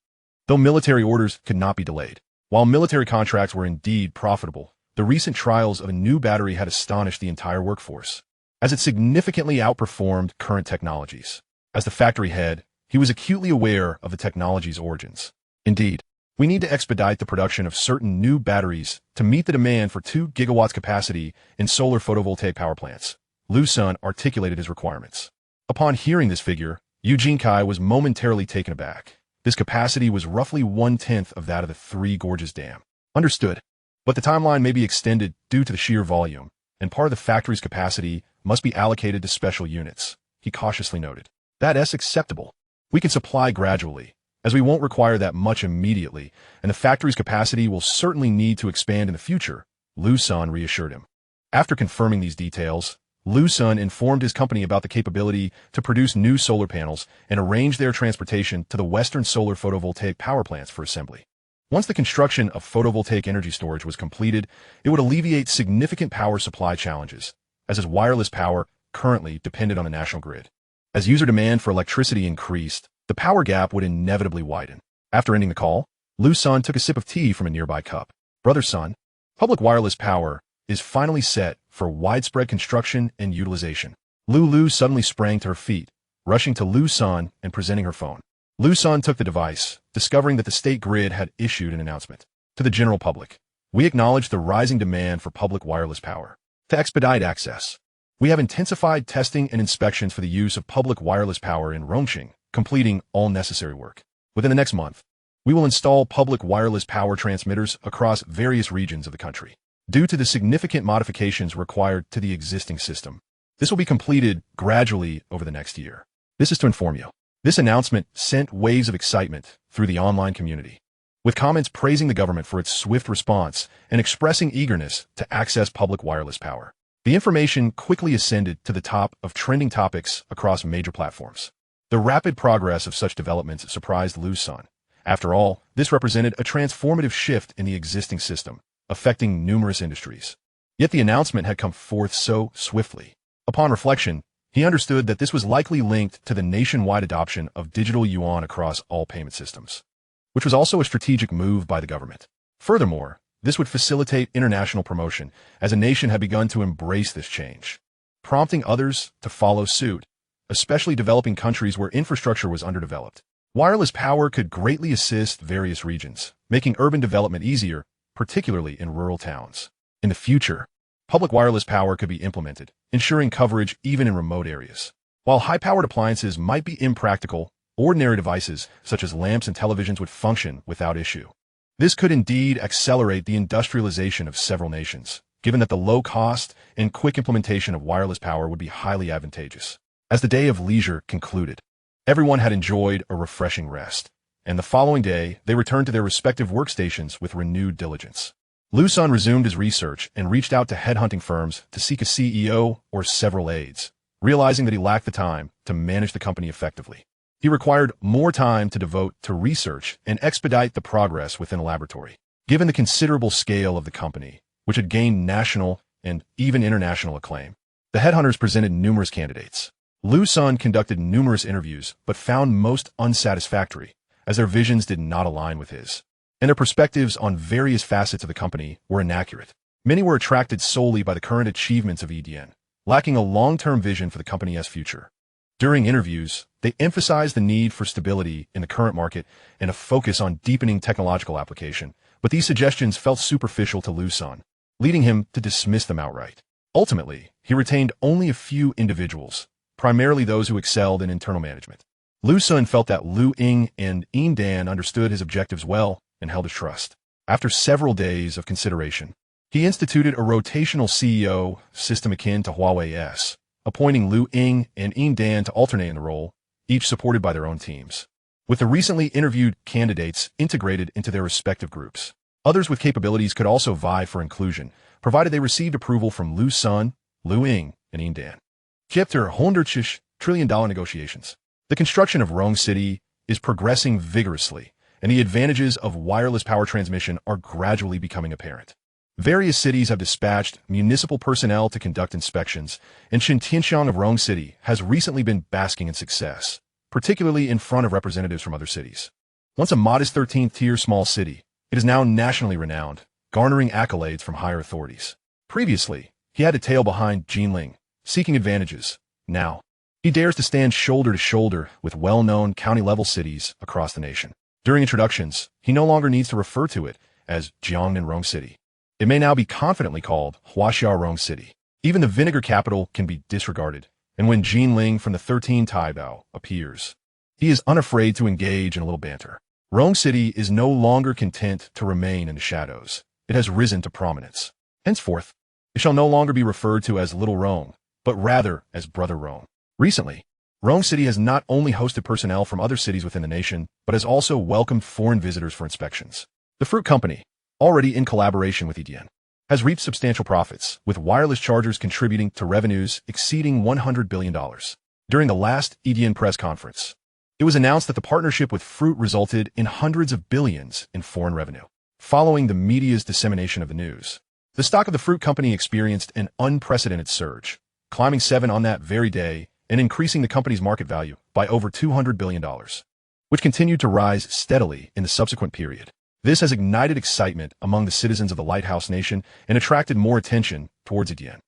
S1: though military orders could not be delayed. While military contracts were indeed profitable, the recent trials of a new battery had astonished the entire workforce, as it significantly outperformed current technologies. As the factory head, he was acutely aware of the technology's origins. "Indeed, we need to expedite the production of certain new batteries to meet the demand for 2 gigawatts capacity in solar photovoltaic power plants." Liu Sen articulated his requirements. Upon hearing this figure, Eugene Kai was momentarily taken aback. This capacity was roughly 1/10 of that of the Three Gorges Dam. "Understood. But the timeline may be extended due to the sheer volume, and part of the factory's capacity must be allocated to special units," he cautiously noted. "That's acceptable. We can supply gradually, as we won't require that much immediately, and the factory's capacity will certainly need to expand in the future," Liu Sen reassured him. After confirming these details, Liu Sen informed his company about the capability to produce new solar panels and arrange their transportation to the Western solar photovoltaic power plants for assembly. Once the construction of photovoltaic energy storage was completed, it would alleviate significant power supply challenges, as his wireless power currently depended on the national grid. As user demand for electricity increased, the power gap would inevitably widen. After ending the call, Liu Sen took a sip of tea from a nearby cup. "Brother Sun, public wireless power is finally set for widespread construction and utilization." Liu suddenly sprang to her feet, rushing to Liu Sen and presenting her phone. Liu Sen took the device, discovering that the state grid had issued an announcement. "To the general public, we acknowledge the rising demand for public wireless power. To expedite access, we have intensified testing and inspections for the use of public wireless power in Rongqing, completing all necessary work. Within the next month, we will install public wireless power transmitters across various regions of the country. Due to the significant modifications required to the existing system, this will be completed gradually over the next year. This is to inform you." This announcement sent waves of excitement through the online community, with comments praising the government for its swift response and expressing eagerness to access public wireless power. The information quickly ascended to the top of trending topics across major platforms. The rapid progress of such developments surprised Liu Sen. After all, this represented a transformative shift in the existing system, affecting numerous industries. Yet the announcement had come forth so swiftly. Upon reflection, he understood that this was likely linked to the nationwide adoption of digital yuan across all payment systems, which was also a strategic move by the government. Furthermore, this would facilitate international promotion, as a nation had begun to embrace this change, prompting others to follow suit, especially developing countries where infrastructure was underdeveloped. Wireless power could greatly assist various regions, making urban development easier, particularly in rural towns. In the future, public wireless power could be implemented, ensuring coverage even in remote areas. While high-powered appliances might be impractical, ordinary devices such as lamps and televisions would function without issue. This could indeed accelerate the industrialization of several nations, given that the low cost and quick implementation of wireless power would be highly advantageous. As the day of leisure concluded, everyone had enjoyed a refreshing rest, and the following day they returned to their respective workstations with renewed diligence. Liu Sen resumed his research and reached out to headhunting firms to seek a CEO or several aides, realizing that he lacked the time to manage the company effectively. He required more time to devote to research and expedite the progress within a laboratory. Given the considerable scale of the company, which had gained national and even international acclaim, the headhunters presented numerous candidates. Liu Sen conducted numerous interviews but found most unsatisfactory, as their visions did not align with his, and their perspectives on various facets of the company were inaccurate. Many were attracted solely by the current achievements of EDN, lacking a long-term vision for the company's future. During interviews, they emphasized the need for stability in the current market and a focus on deepening technological application, but these suggestions felt superficial to Liu Sen, leading him to dismiss them outright. Ultimately, he retained only a few individuals, primarily those who excelled in internal management. Liu Sen felt that Liu Ying and Yin Dan understood his objectives well and held his trust. After several days of consideration, he instituted a rotational CEO system akin to Huawei's, appointing Liu Ying and Yin Dan to alternate in the role, each supported by their own teams. With the recently interviewed candidates integrated into their respective groups, others with capabilities could also vie for inclusion, provided they received approval from Liu Sen, Liu Ying, and Yin Dan. Chapter $100 trillion negotiations. The construction of Rome City is progressing vigorously, and the advantages of wireless power transmission are gradually becoming apparent. Various cities have dispatched municipal personnel to conduct inspections, and Xintianxiang of Rome City has recently been basking in success, particularly in front of representatives from other cities. Once a modest 13th-tier small city, it is now nationally renowned, garnering accolades from higher authorities. Previously, he had to tail behind Jinling, seeking advantages. Now, he dares to stand shoulder to shoulder with well-known county-level cities across the nation. During introductions, he no longer needs to refer to it as Jiangnan Rome City. It may now be confidently called Huaxia Rome City. Even the vinegar capital can be disregarded, and when Jinling from the 13 Taibao appears, he is unafraid to engage in a little banter. Rome City is no longer content to remain in the shadows. It has risen to prominence. Henceforth, it shall no longer be referred to as Little Rome, but rather as Brother Rome. Recently, Rome City has not only hosted personnel from other cities within the nation, but has also welcomed foreign visitors for inspections. The fruit company, already in collaboration with EDN, has reaped substantial profits, with wireless chargers contributing to revenues exceeding $100 billion. During the last EDN press conference, it was announced that the partnership with Fruit resulted in hundreds of billions in foreign revenue. Following the media's dissemination of the news, the stock of the fruit company experienced an unprecedented surge, climbing 7 on that very day and increasing the company's market value by over $200 billion, which continued to rise steadily in the subsequent period. This has ignited excitement among the citizens of the Lighthouse Nation and attracted more attention towards EDN.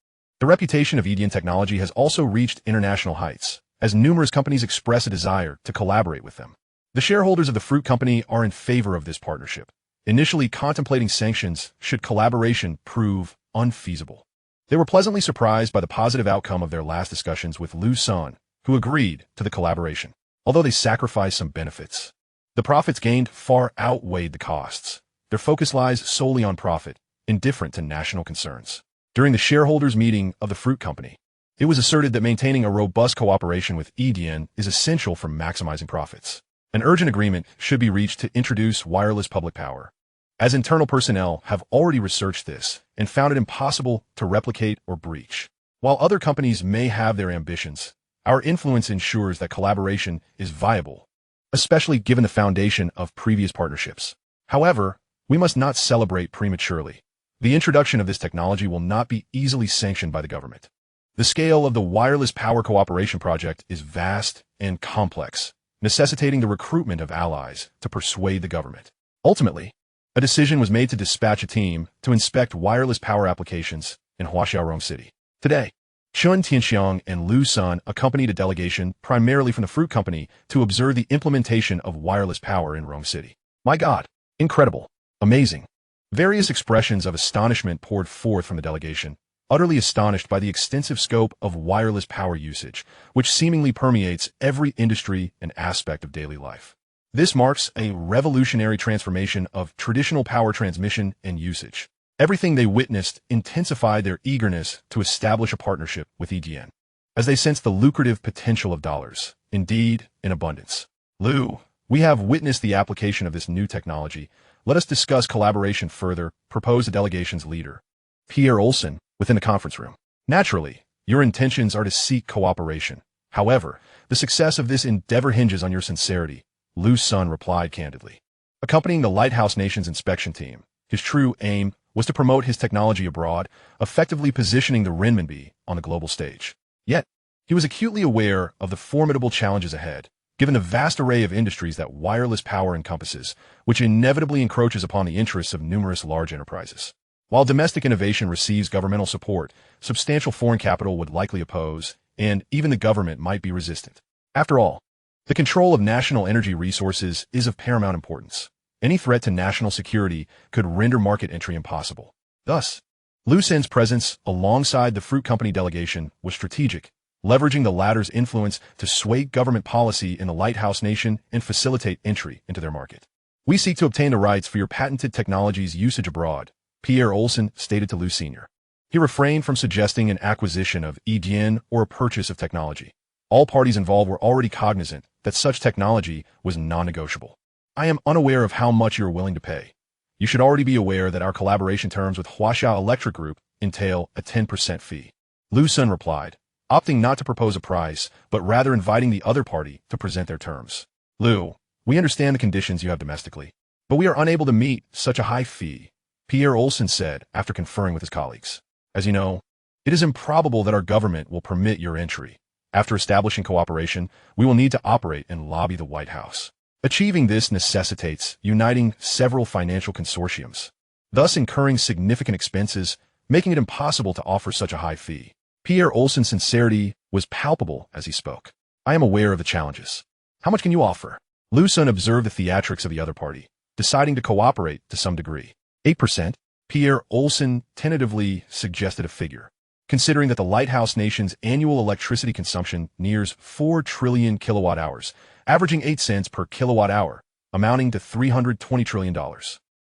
S1: The reputation of EDN technology has also reached international heights, as numerous companies express a desire to collaborate with them. The shareholders of the fruit company are in favor of this partnership, initially contemplating sanctions should collaboration prove unfeasible. They were pleasantly surprised by the positive outcome of their last discussions with Liu Sen, who agreed to the collaboration, although they sacrificed some benefits. The profits gained far outweighed the costs. Their focus lies solely on profit, indifferent to national concerns. During the shareholders' meeting of the fruit company, it was asserted that maintaining a robust cooperation with EDN is essential for maximizing profits. An urgent agreement should be reached to introduce wireless public power, as internal personnel have already researched this and found it impossible to replicate or breach. While other companies may have their ambitions, our influence ensures that collaboration is viable, especially given the foundation of previous partnerships. However, we must not celebrate prematurely. The introduction of this technology will not be easily sanctioned by the government. The scale of the wireless power cooperation project is vast and complex, necessitating the recruitment of allies to persuade the government. Ultimately, a decision was made to dispatch a team to inspect wireless power applications in Huaxia Rome City. Today, Chun Tianxiang and Liu Sen accompanied a delegation primarily from the fruit company to observe the implementation of wireless power in Rome City. My God, incredible, amazing. Various expressions of astonishment poured forth from the delegation, utterly astonished by the extensive scope of wireless power usage, which seemingly permeates every industry and aspect of daily life. This marks a revolutionary transformation of traditional power transmission and usage. Everything they witnessed intensified their eagerness to establish a partnership with EDN, as they sensed the lucrative potential of dollars, indeed in abundance. Liu, we have witnessed the application of this new technology. Let us discuss collaboration further, proposed the delegation's leader, Pierre Olsen, within the conference room. Naturally, your intentions are to seek cooperation. However, the success of this endeavor hinges on your sincerity, Liu Sen replied candidly. Accompanying the Lighthouse Nation's inspection team, his true aim was to promote his technology abroad, effectively positioning the renminbi on the global stage. Yet, he was acutely aware of the formidable challenges ahead. given the vast array of industries that wireless power encompasses, which inevitably encroaches upon the interests of numerous large enterprises. While domestic innovation receives governmental support, substantial foreign capital would likely oppose, and even the government might be resistant. After all, the control of national energy resources is of paramount importance. Any threat to national security could render market entry impossible. Thus, Liu Sen's presence alongside the fruit company delegation was strategic, leveraging the latter's influence to sway government policy in the lighthouse nation and facilitate entry into their market. "We seek to obtain the rights for your patented technology's usage abroad," Pierre Olsen stated to Liu Sr. He refrained from suggesting an acquisition of EDN or a purchase of technology. All parties involved were already cognizant that such technology was non-negotiable. "I am unaware of how much you are willing to pay. You should already be aware that our collaboration terms with Huaxia Electric Group entail a 10% fee." Liu Sen replied, opting not to propose a price, but rather inviting the other party to present their terms. "Liu, we understand the conditions you have domestically, but we are unable to meet such a high fee," Pierre Olsen said after conferring with his colleagues. "As you know, it is improbable that our government will permit your entry. After establishing cooperation, we will need to operate and lobby the White House. Achieving this necessitates uniting several financial consortiums, thus incurring significant expenses, making it impossible to offer such a high fee." Pierre Olsen's sincerity was palpable as he spoke. "I am aware of the challenges. How much can you offer?" Liu Sen observed the theatrics of the other party, deciding to cooperate to some degree. 8%? Pierre Olsen tentatively suggested a figure. Considering that the lighthouse nation's annual electricity consumption nears 4 trillion kilowatt-hours, averaging 8 cents per kilowatt-hour, amounting to $320 trillion.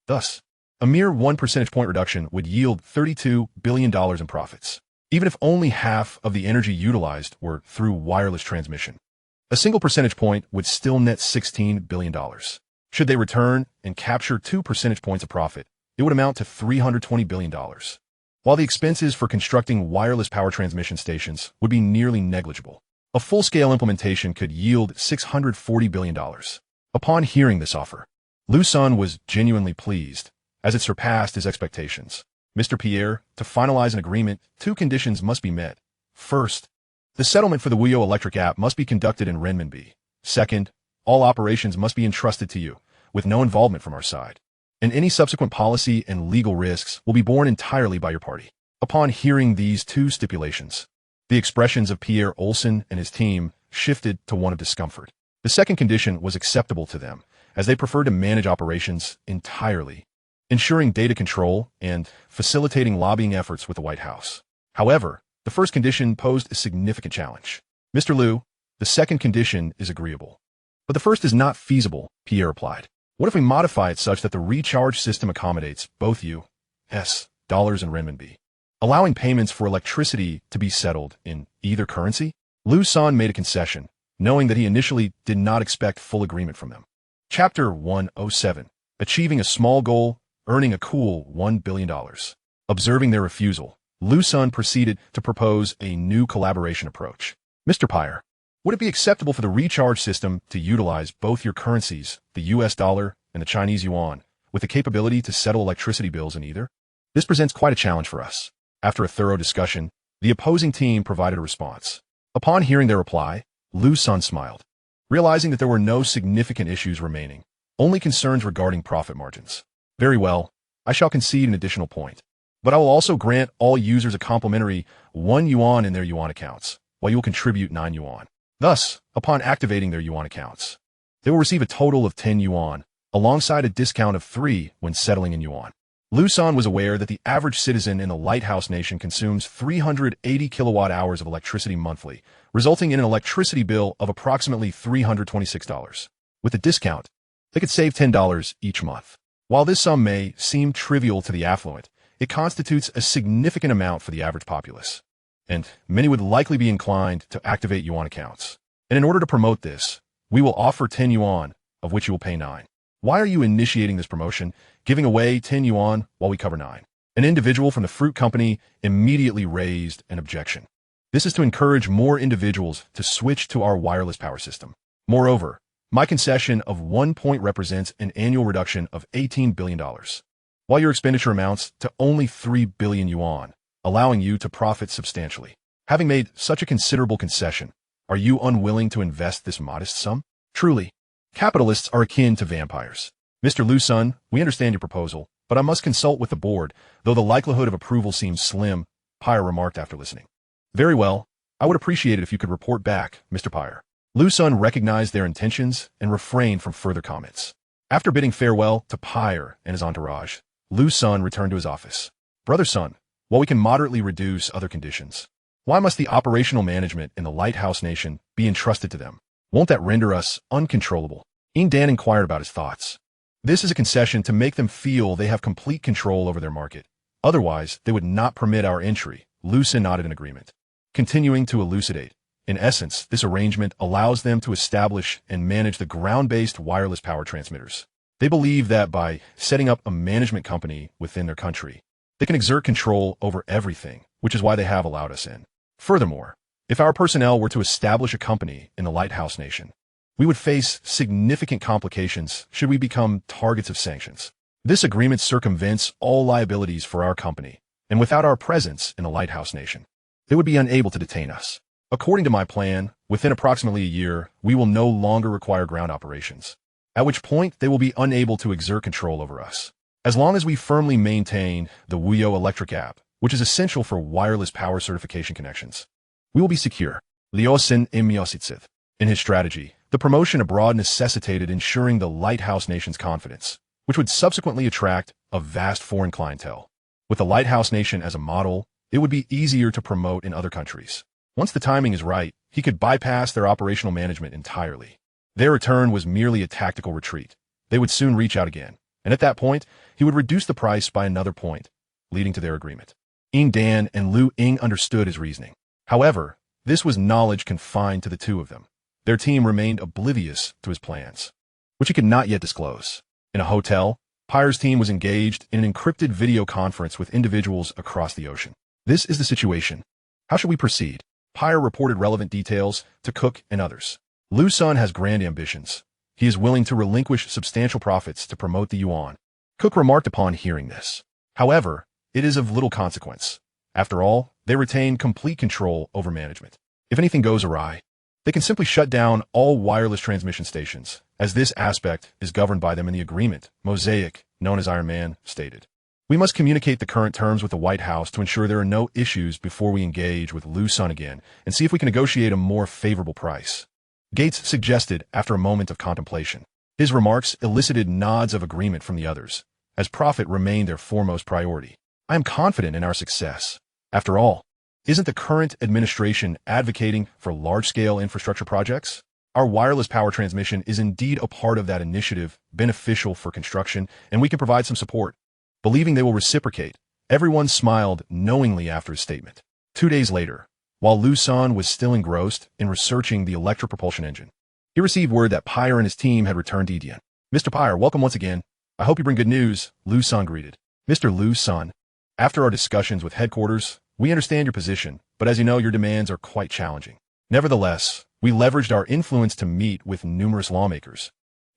S1: Thus, a mere 1 percentage point reduction would yield $32 billion in profits, even if only half of the energy utilized were through wireless transmission. A single percentage point would still net $16 billion. Should they return and capture 2 percentage points of profit, it would amount to $320 billion. While the expenses for constructing wireless power transmission stations would be nearly negligible, a full-scale implementation could yield $640 billion. Upon hearing this offer, Liu Sen was genuinely pleased, as it surpassed his expectations. "Mr. Pierre, to finalize an agreement, 2 conditions must be met. First, the settlement for the Wuyo Electric app must be conducted in renminbi. Second, all operations must be entrusted to you, with no involvement from our side. And any subsequent policy and legal risks will be borne entirely by your party." Upon hearing these 2 stipulations, the expressions of Pierre Olsen and his team shifted to one of discomfort. The second condition was acceptable to them, as they preferred to manage operations entirely, ensuring data control and facilitating lobbying efforts with the White House. However, the first condition posed a significant challenge. "Mr. Liu, the second condition is agreeable, but the first is not feasible," Pierre replied. "What if we modify it such that the recharge system accommodates both U.S. dollars and renminbi, allowing payments for electricity to be settled in either currency?" Liu Sen made a concession, knowing that he initially did not expect full agreement from them. Chapter 107. Achieving a small goal, earning a cool $1 billion. Observing their refusal, Liu Sen proceeded to propose a new collaboration approach. "Mr. Pierre, would it be acceptable for the recharge system to utilize both your currencies, the US dollar and the Chinese yuan, with the capability to settle electricity bills in either? This presents quite a challenge for us." After a thorough discussion, the opposing team provided a response. Upon hearing their reply, Liu Sen smiled, realizing that there were no significant issues remaining, only concerns regarding profit margins. "Very well, I shall concede an additional point, but I will also grant all users a complimentary 1 yuan in their yuan accounts, while you will contribute 9 yuan. Thus, upon activating their yuan accounts, they will receive a total of 10 yuan, alongside a discount of 3 when settling in yuan." Liu Sen was aware that the average citizen in the lighthouse nation consumes 380 kilowatt-hours of electricity monthly, resulting in an electricity bill of approximately $326. With a discount, they could save $10 each month. While this sum may seem trivial to the affluent, it constitutes a significant amount for the average populace, and many would likely be inclined to activate yuan accounts. And in order to promote this, we will offer 10 yuan, of which you will pay 9. "Why are you initiating this promotion, giving away 10 yuan while we cover 9? An individual from the fruit company immediately raised an objection. "This is to encourage more individuals to switch to our wireless power system. Moreover, my concession of 1 point represents an annual reduction of $18 billion, while your expenditure amounts to only 3 billion yuan, allowing you to profit substantially. Having made such a considerable concession, are you unwilling to invest this modest sum?" Truly, capitalists are akin to vampires. Mr. Liu Sen, we understand your proposal, but I must consult with the board, though the likelihood of approval seems slim, Pyre remarked after listening. Very well. I would appreciate it if you could report back, Mr. Pyre. Liu Sen recognized their intentions and refrained from further comments. After bidding farewell to Pyre and his entourage, Liu Sen returned to his office. Brother Sun, while we can moderately reduce other conditions, why must the operational management in the Lighthouse Nation be entrusted to them? Won't that render us uncontrollable? Dan inquired about his thoughts. This is a concession to make them feel they have complete control over their market. Otherwise, they would not permit our entry. Liu Sen nodded in agreement. Continuing to elucidate, in essence, this arrangement allows them to establish and manage the ground-based wireless power transmitters. They believe that by setting up a management company within their country, they can exert control over everything, which is why they have allowed us in. Furthermore, if our personnel were to establish a company in the Lighthouse Nation, we would face significant complications should we become targets of sanctions. This agreement circumvents all liabilities for our company, and without our presence in the Lighthouse Nation, they would be unable to detain us. According to my plan, within approximately a year, we will no longer require ground operations, at which point they will be unable to exert control over us. As long as we firmly maintain the Wuyo Electric app, which is essential for wireless power certification connections, we will be secure. Liu Sen imyositsith. In his strategy, the promotion abroad necessitated ensuring the Lighthouse Nation's confidence, which would subsequently attract a vast foreign clientele. With the Lighthouse Nation as a model, it would be easier to promote in other countries. Once the timing is right, he could bypass their operational management entirely. Their return was merely a tactical retreat. They would soon reach out again, and at that point, he would reduce the price by another point, leading to their agreement. Dan and Liu Ying understood his reasoning. However, this was knowledge confined to the two of them. Their team remained oblivious to his plans, which he could not yet disclose. In a hotel, Pyre's team was engaged in an encrypted video conference with individuals across the ocean. This is the situation. How should we proceed? Pyre reported relevant details to Cook and others. Liu Sen has grand ambitions. He is willing to relinquish substantial profits to promote the yuan. Cook remarked upon hearing this. However, it is of little consequence. After all, they retain complete control over management. If anything goes awry, they can simply shut down all wireless transmission stations, as this aspect is governed by them in the agreement, Mosaic, known as Iron Man, stated. We must communicate the current terms with the White House to ensure there are no issues before we engage with Liu Sen again and see if we can negotiate a more favorable price. Gates suggested after a moment of contemplation. His remarks elicited nods of agreement from the others, as profit remained their foremost priority. I am confident in our success. After all, isn't the current administration advocating for large-scale infrastructure projects? Our wireless power transmission is indeed a part of that initiative, beneficial for construction, and we can provide some support. Believing they will reciprocate, everyone smiled knowingly after his statement. 2 days later, while Liu Sen was still engrossed in researching the electric propulsion engine, he received word that Pyre and his team had returned to Edian. Mr. Pyre, welcome once again. I hope you bring good news, Liu Sen greeted. Mr. Liu Sen, after our discussions with headquarters, we understand your position, but as you know, your demands are quite challenging. Nevertheless, we leveraged our influence to meet with numerous lawmakers,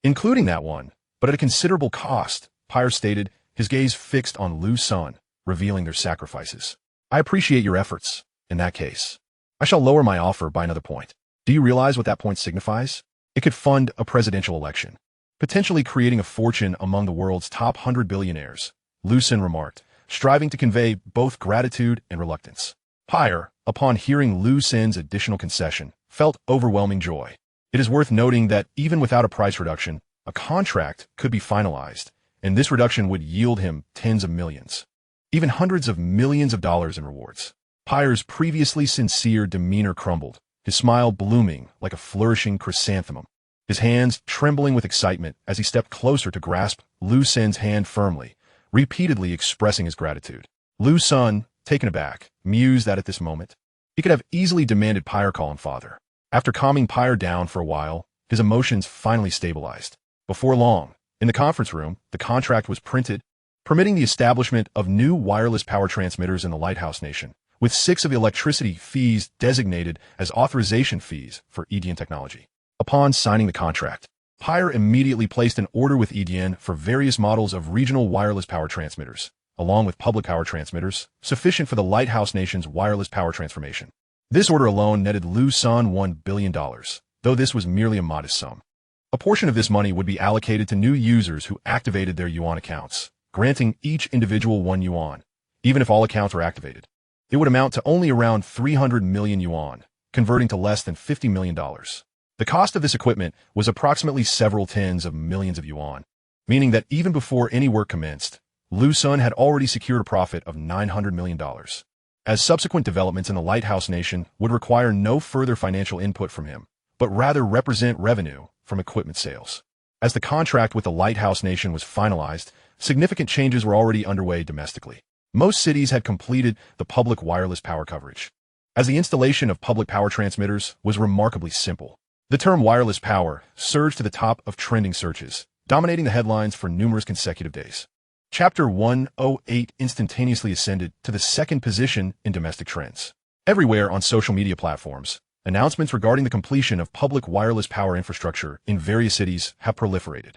S1: including that one, but at a considerable cost, Pyre stated, his gaze fixed on Liu Sen, revealing their sacrifices. I appreciate your efforts. In that case, I shall lower my offer by another point. Do you realize what that point signifies? It could fund a presidential election, potentially creating a fortune among the world's top 100 billionaires, Liu Sen remarked, striving to convey both gratitude and reluctance. Pyre, upon hearing Liu Sen's additional concession, felt overwhelming joy. It is worth noting that even without a price reduction, a contract could be finalized, and this reduction would yield him tens of millions, even hundreds of millions of dollars in rewards. Pyre's previously sincere demeanor crumbled, his smile blooming like a flourishing chrysanthemum, his hands trembling with excitement as he stepped closer to grasp Liu Sen's hand firmly, repeatedly expressing his gratitude. Liu Sen, taken aback, mused that at this moment, he could have easily demanded Pyre call him father. After calming Pyre down for a while, his emotions finally stabilized. Before long, in the conference room, the contract was printed, permitting the establishment of new wireless power transmitters in the Lighthouse Nation, with 6 of the electricity fees designated as authorization fees for Edian technology. Upon signing the contract, Pyre immediately placed an order with Edian for various models of regional wireless power transmitters, along with public power transmitters, sufficient for the Lighthouse Nation's wireless power transformation. This order alone netted Liu Sen $1 billion, though this was merely a modest sum. A portion of this money would be allocated to new users who activated their yuan accounts, granting each individual 1 yuan, even if all accounts were activated. It would amount to only around 300 million yuan, converting to less than $50 million. The cost of this equipment was approximately several tens of millions of yuan, meaning that even before any work commenced, Liu Sen had already secured a profit of $900 million. As subsequent developments in the Lighthouse Nation would require no further financial input from him, but rather represent revenue from equipment sales. As the contract with the Lighthouse Nation was finalized, significant changes were already underway domestically. Most cities had completed the public wireless power coverage, as the installation of public power transmitters was remarkably simple. The term wireless power surged to the top of trending searches, dominating the headlines for numerous consecutive days. Chapter 108 instantaneously ascended to the second position in domestic trends. Everywhere on social media platforms, announcements regarding the completion of public wireless power infrastructure in various cities have proliferated.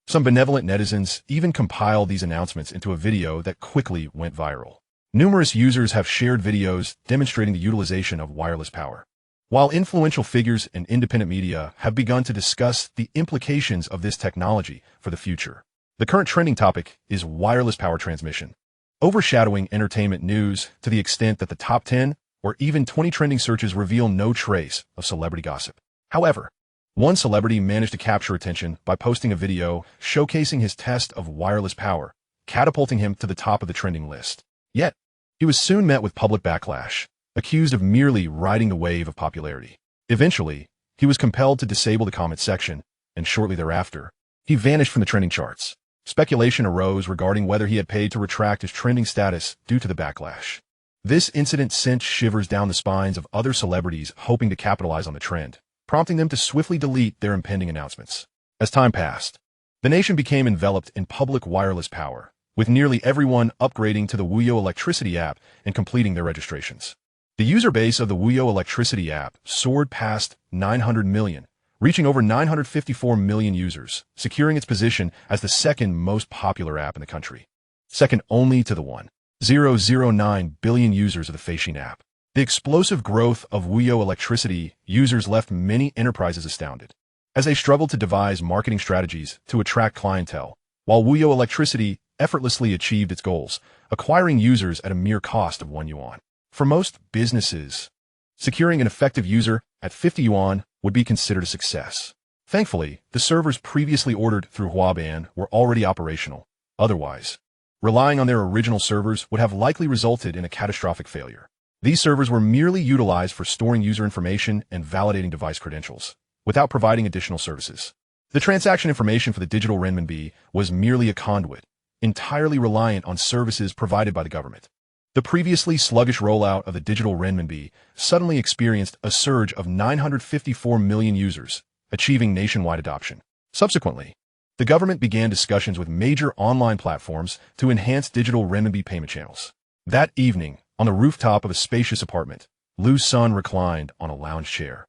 S1: Some benevolent netizens even compiled these announcements into a video that quickly went viral. Numerous users have shared videos demonstrating the utilization of wireless power, while influential figures and independent media have begun to discuss the implications of this technology for the future. The current trending topic is wireless power transmission, overshadowing entertainment news to the extent that the top 10 or even 20 trending searches reveal no trace of celebrity gossip. However, one celebrity managed to capture attention by posting a video showcasing his test of wireless power, catapulting him to the top of the trending list. Yet, he was soon met with public backlash, accused of merely riding the wave of popularity. Eventually, he was compelled to disable the comment section, and shortly thereafter, he vanished from the trending charts. Speculation arose regarding whether he had paid to retract his trending status due to the backlash. This incident sent shivers down the spines of other celebrities hoping to capitalize on the trend, prompting them to swiftly delete their impending announcements. As time passed, the nation became enveloped in public wireless power, with nearly everyone upgrading to the Wuyo Electricity app and completing their registrations. The user base of the Wuyo Electricity app soared past 900 million, reaching over 954 million users, securing its position as the second most popular app in the country, second only to the 1.009 billion users of the Feixin app. The explosive growth of Wuyo Electricity users left many enterprises astounded, as they struggled to devise marketing strategies to attract clientele, while Wuyo Electricity effortlessly achieved its goals, acquiring users at a mere cost of 1 yuan. For most businesses, securing an effective user at 50 yuan would be considered a success. Thankfully, the servers previously ordered through Huaban were already operational. Otherwise, relying on their original servers would have likely resulted in a catastrophic failure. These servers were merely utilized for storing user information and validating device credentials, without providing additional services. The transaction information for the digital renminbi was merely a conduit, entirely reliant on services provided by the government. The previously sluggish rollout of the digital renminbi suddenly experienced a surge of 954 million users, achieving nationwide adoption. Subsequently, the government began discussions with major online platforms to enhance digital renminbi payment channels. That evening, on the rooftop of a spacious apartment, Liu Sen reclined on a lounge chair,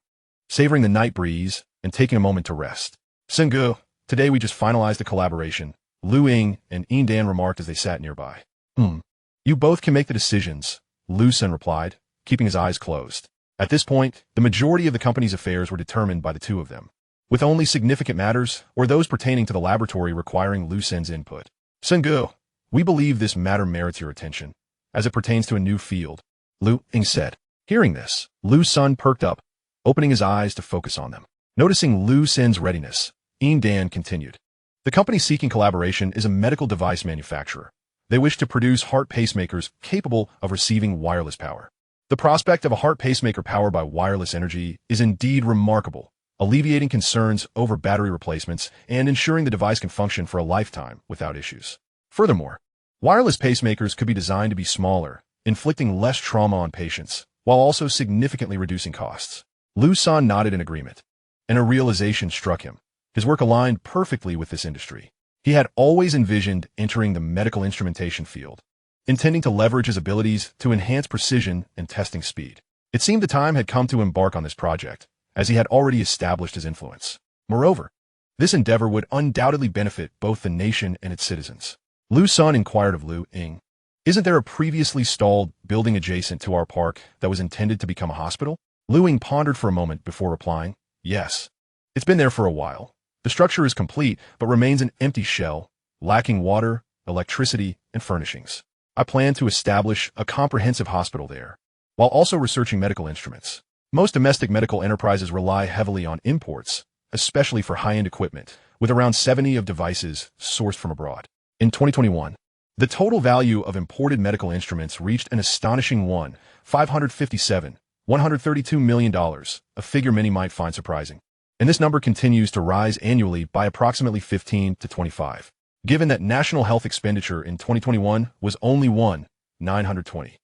S1: savoring the night breeze and taking a moment to rest. "Sengu, today we just finalized a collaboration," Liu Ying and Yin Dan remarked as they sat nearby. You both can make the decisions," Liu Sen replied, keeping his eyes closed. At this point, the majority of the company's affairs were determined by the two of them, with only significant matters or those pertaining to the laboratory requiring Liu Sen's input. "Sengu, we believe this matter merits your attention, as it pertains to a new field," Liu Ying said. Hearing this, Liu Sen perked up, opening his eyes to focus on them. Noticing Liu Sen's readiness, Yin Dan continued. "The company seeking collaboration is a medical device manufacturer. They wish to produce heart pacemakers capable of receiving wireless power. The prospect of a heart pacemaker powered by wireless energy is indeed remarkable, alleviating concerns over battery replacements and ensuring the device can function for a lifetime without issues. Furthermore, wireless pacemakers could be designed to be smaller, inflicting less trauma on patients, while also significantly reducing costs." Liu Sen nodded in agreement, and a realization struck him. His work aligned perfectly with this industry. He had always envisioned entering the medical instrumentation field, intending to leverage his abilities to enhance precision and testing speed. It seemed the time had come to embark on this project, as he had already established his influence. Moreover, this endeavor would undoubtedly benefit both the nation and its citizens. Liu Sen inquired of Liu Ying, "Isn't there a previously stalled building adjacent to our park that was intended to become a hospital?" Liu Ying pondered for a moment before replying, "Yes. It's been there for a while. The The structure is complete, but remains an empty shell, lacking water, electricity, and furnishings. I plan to establish a comprehensive hospital there, while also researching medical instruments. Most domestic medical enterprises rely heavily on imports, especially for high-end equipment, with around 70 of devices sourced from abroad. In 2021, the total value of imported medical instruments reached an astonishing $132 million, a figure many might find surprising. And this number continues to rise annually by approximately 15 to 25. Given that national health expenditure in 2021 was only $925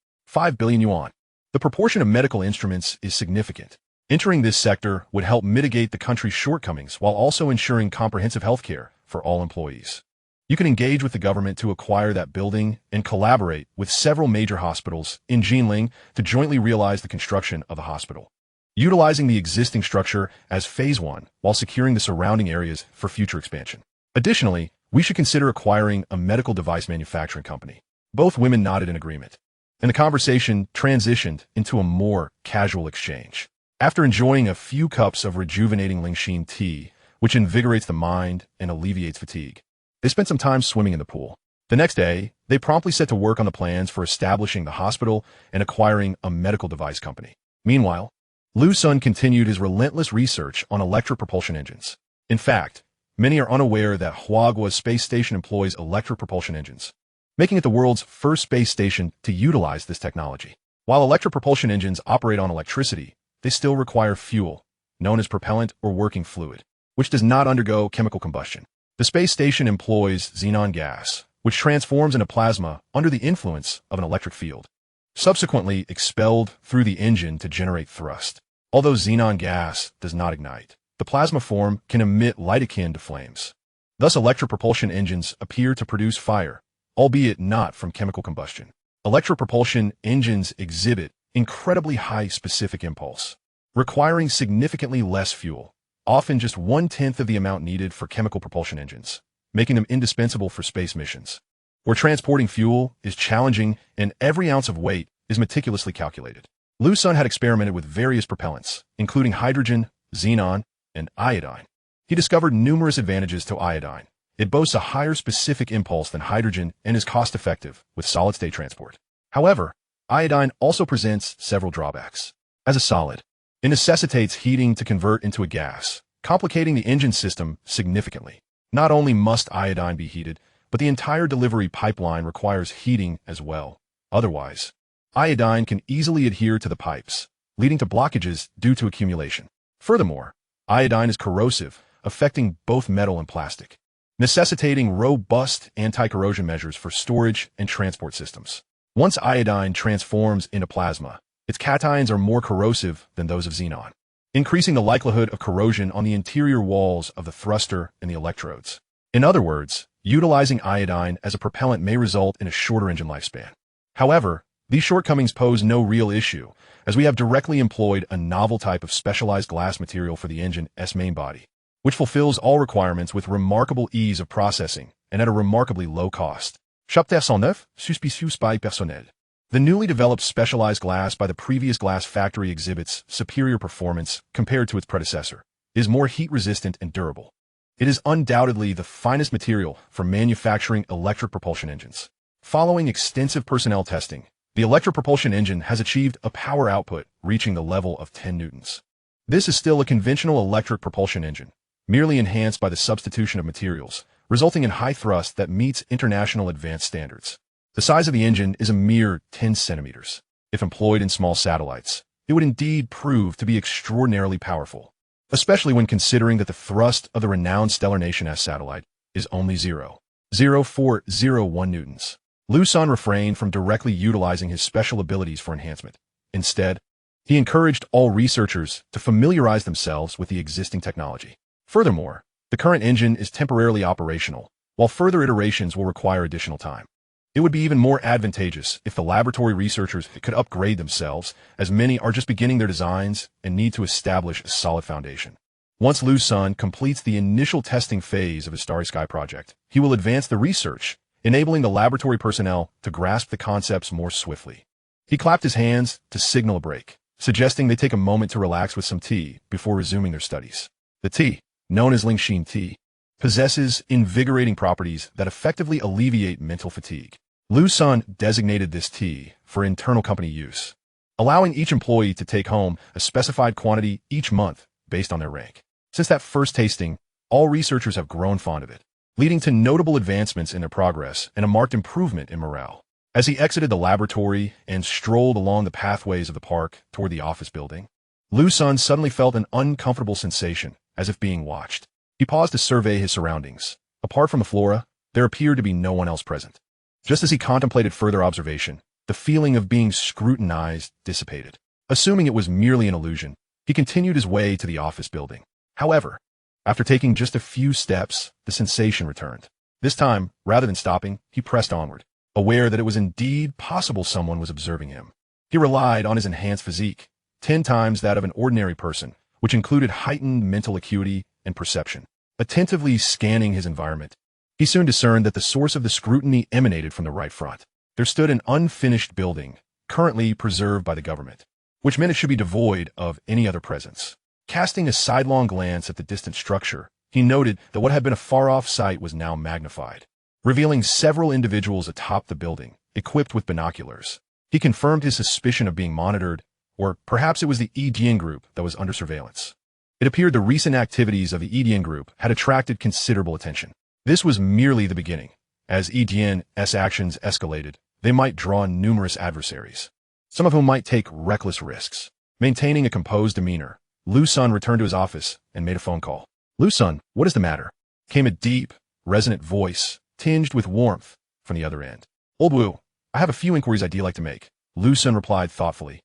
S1: billion yuan, the proportion of medical instruments is significant. Entering this sector would help mitigate the country's shortcomings while also ensuring comprehensive health care for all employees. You can engage with the government to acquire that building and collaborate with several major hospitals in Jinling to jointly realize the construction of a hospital, utilizing the existing structure as Phase 1 while securing the surrounding areas for future expansion. Additionally, we should consider acquiring a medical device manufacturing company. Both women nodded in agreement, and the conversation transitioned into a more casual exchange. After enjoying a few cups of rejuvenating Lingxin tea, which invigorates the mind and alleviates fatigue, they spent some time swimming in the pool. The next day, they promptly set to work on the plans for establishing the hospital and acquiring a medical device company. Meanwhile, Liu Sen continued his relentless research on electric propulsion engines. In fact, many are unaware that Huagua's space station employs electric propulsion engines, making it the world's first space station to utilize this technology. While electric propulsion engines operate on electricity, they still require fuel, known as propellant or working fluid, which does not undergo chemical combustion. The space station employs xenon gas, which transforms into plasma under the influence of an electric field, subsequently expelled through the engine to generate thrust. Although xenon gas does not ignite, the plasma form can emit light akin to flames. Thus, electric propulsion engines appear to produce fire, albeit not from chemical combustion. Electric propulsion engines exhibit incredibly high specific impulse, requiring significantly less fuel, often just 1/10 of the amount needed for chemical propulsion engines, making them indispensable for space missions, where transporting fuel is challenging and every ounce of weight is meticulously calculated. Liu Sen had experimented with various propellants, including hydrogen, xenon, and iodine. He discovered numerous advantages to iodine. It boasts a higher specific impulse than hydrogen and is cost-effective with solid-state transport. However, iodine also presents several drawbacks. As a solid, it necessitates heating to convert into a gas, complicating the engine system significantly. Not only must iodine be heated, but the entire delivery pipeline requires heating as well. Otherwise, iodine can easily adhere to the pipes, leading to blockages due to accumulation. Furthermore, iodine is corrosive, affecting both metal and plastic, necessitating robust anti-corrosion measures for storage and transport systems. Once iodine transforms into plasma, its cations are more corrosive than those of xenon, increasing the likelihood of corrosion on the interior walls of the thruster and the electrodes. In other words, utilizing iodine as a propellant may result in a shorter engine lifespan. However, these shortcomings pose no real issue, as we have directly employed a novel type of specialized glass material for the engine's main body, which fulfills all requirements with remarkable ease of processing and at a remarkably low cost. Chapitre 109, Suspicious by Personnel. The newly developed specialized glass by the previous glass factory exhibits superior performance compared to its predecessor. It is more heat-resistant and durable. It is undoubtedly the finest material for manufacturing electric propulsion engines. Following extensive personnel testing, the electric propulsion engine has achieved a power output reaching the level of 10 newtons. This is still a conventional electric propulsion engine, merely enhanced by the substitution of materials, resulting in high thrust that meets international advanced standards. The size of the engine is a mere 10 centimeters. If employed in small satellites, it would indeed prove to be extraordinarily powerful, especially when considering that the thrust of the renowned Stellar Nation S satellite is only 0.0401 newtons. Liu Sen refrained from directly utilizing his special abilities for enhancement. Instead, he encouraged all researchers to familiarize themselves with the existing technology. Furthermore, the current engine is temporarily operational, while further iterations will require additional time. It would be even more advantageous if the laboratory researchers could upgrade themselves, as many are just beginning their designs and need to establish a solid foundation. Once Liu Sen completes the initial testing phase of his Starry Sky project, he will advance the research, enabling the laboratory personnel to grasp the concepts more swiftly. He clapped his hands to signal a break, suggesting they take a moment to relax with some tea before resuming their studies. The tea, known as Lingxin tea, possesses invigorating properties that effectively alleviate mental fatigue. Liu Sen designated this tea for internal company use, allowing each employee to take home a specified quantity each month based on their rank. Since that first tasting, all researchers have grown fond of it, leading to notable advancements in their progress and a marked improvement in morale. As he exited the laboratory and strolled along the pathways of the park toward the office building, Liu Sen suddenly felt an uncomfortable sensation, as if being watched. He paused to survey his surroundings. Apart from the flora, there appeared to be no one else present. Just as he contemplated further observation, the feeling of being scrutinized dissipated. Assuming it was merely an illusion, he continued his way to the office building. However, after taking just a few steps, the sensation returned. This time, rather than stopping, he pressed onward, aware that it was indeed possible someone was observing him. He relied on his enhanced physique, 10 times that of an ordinary person, which included heightened mental acuity and perception. Attentively scanning his environment, he soon discerned that the source of the scrutiny emanated from the right front. There stood an unfinished building, currently preserved by the government, which meant it should be devoid of any other presence. Casting a sidelong glance at the distant structure, he noted that what had been a far-off sight was now magnified, revealing several individuals atop the building, equipped with binoculars. He confirmed his suspicion of being monitored, or perhaps it was the Edian group that was under surveillance. It appeared the recent activities of the Edian group had attracted considerable attention. This was merely the beginning. As Edian's actions escalated, they might draw numerous adversaries, some of whom might take reckless risks. Maintaining a composed demeanor, Liu Sen returned to his office and made a phone call. "Liu Sen, what is the matter?" Came a deep, resonant voice, tinged with warmth, from the other end. "Old Wu, I have a few inquiries I'd like to make," Liu Sen replied thoughtfully,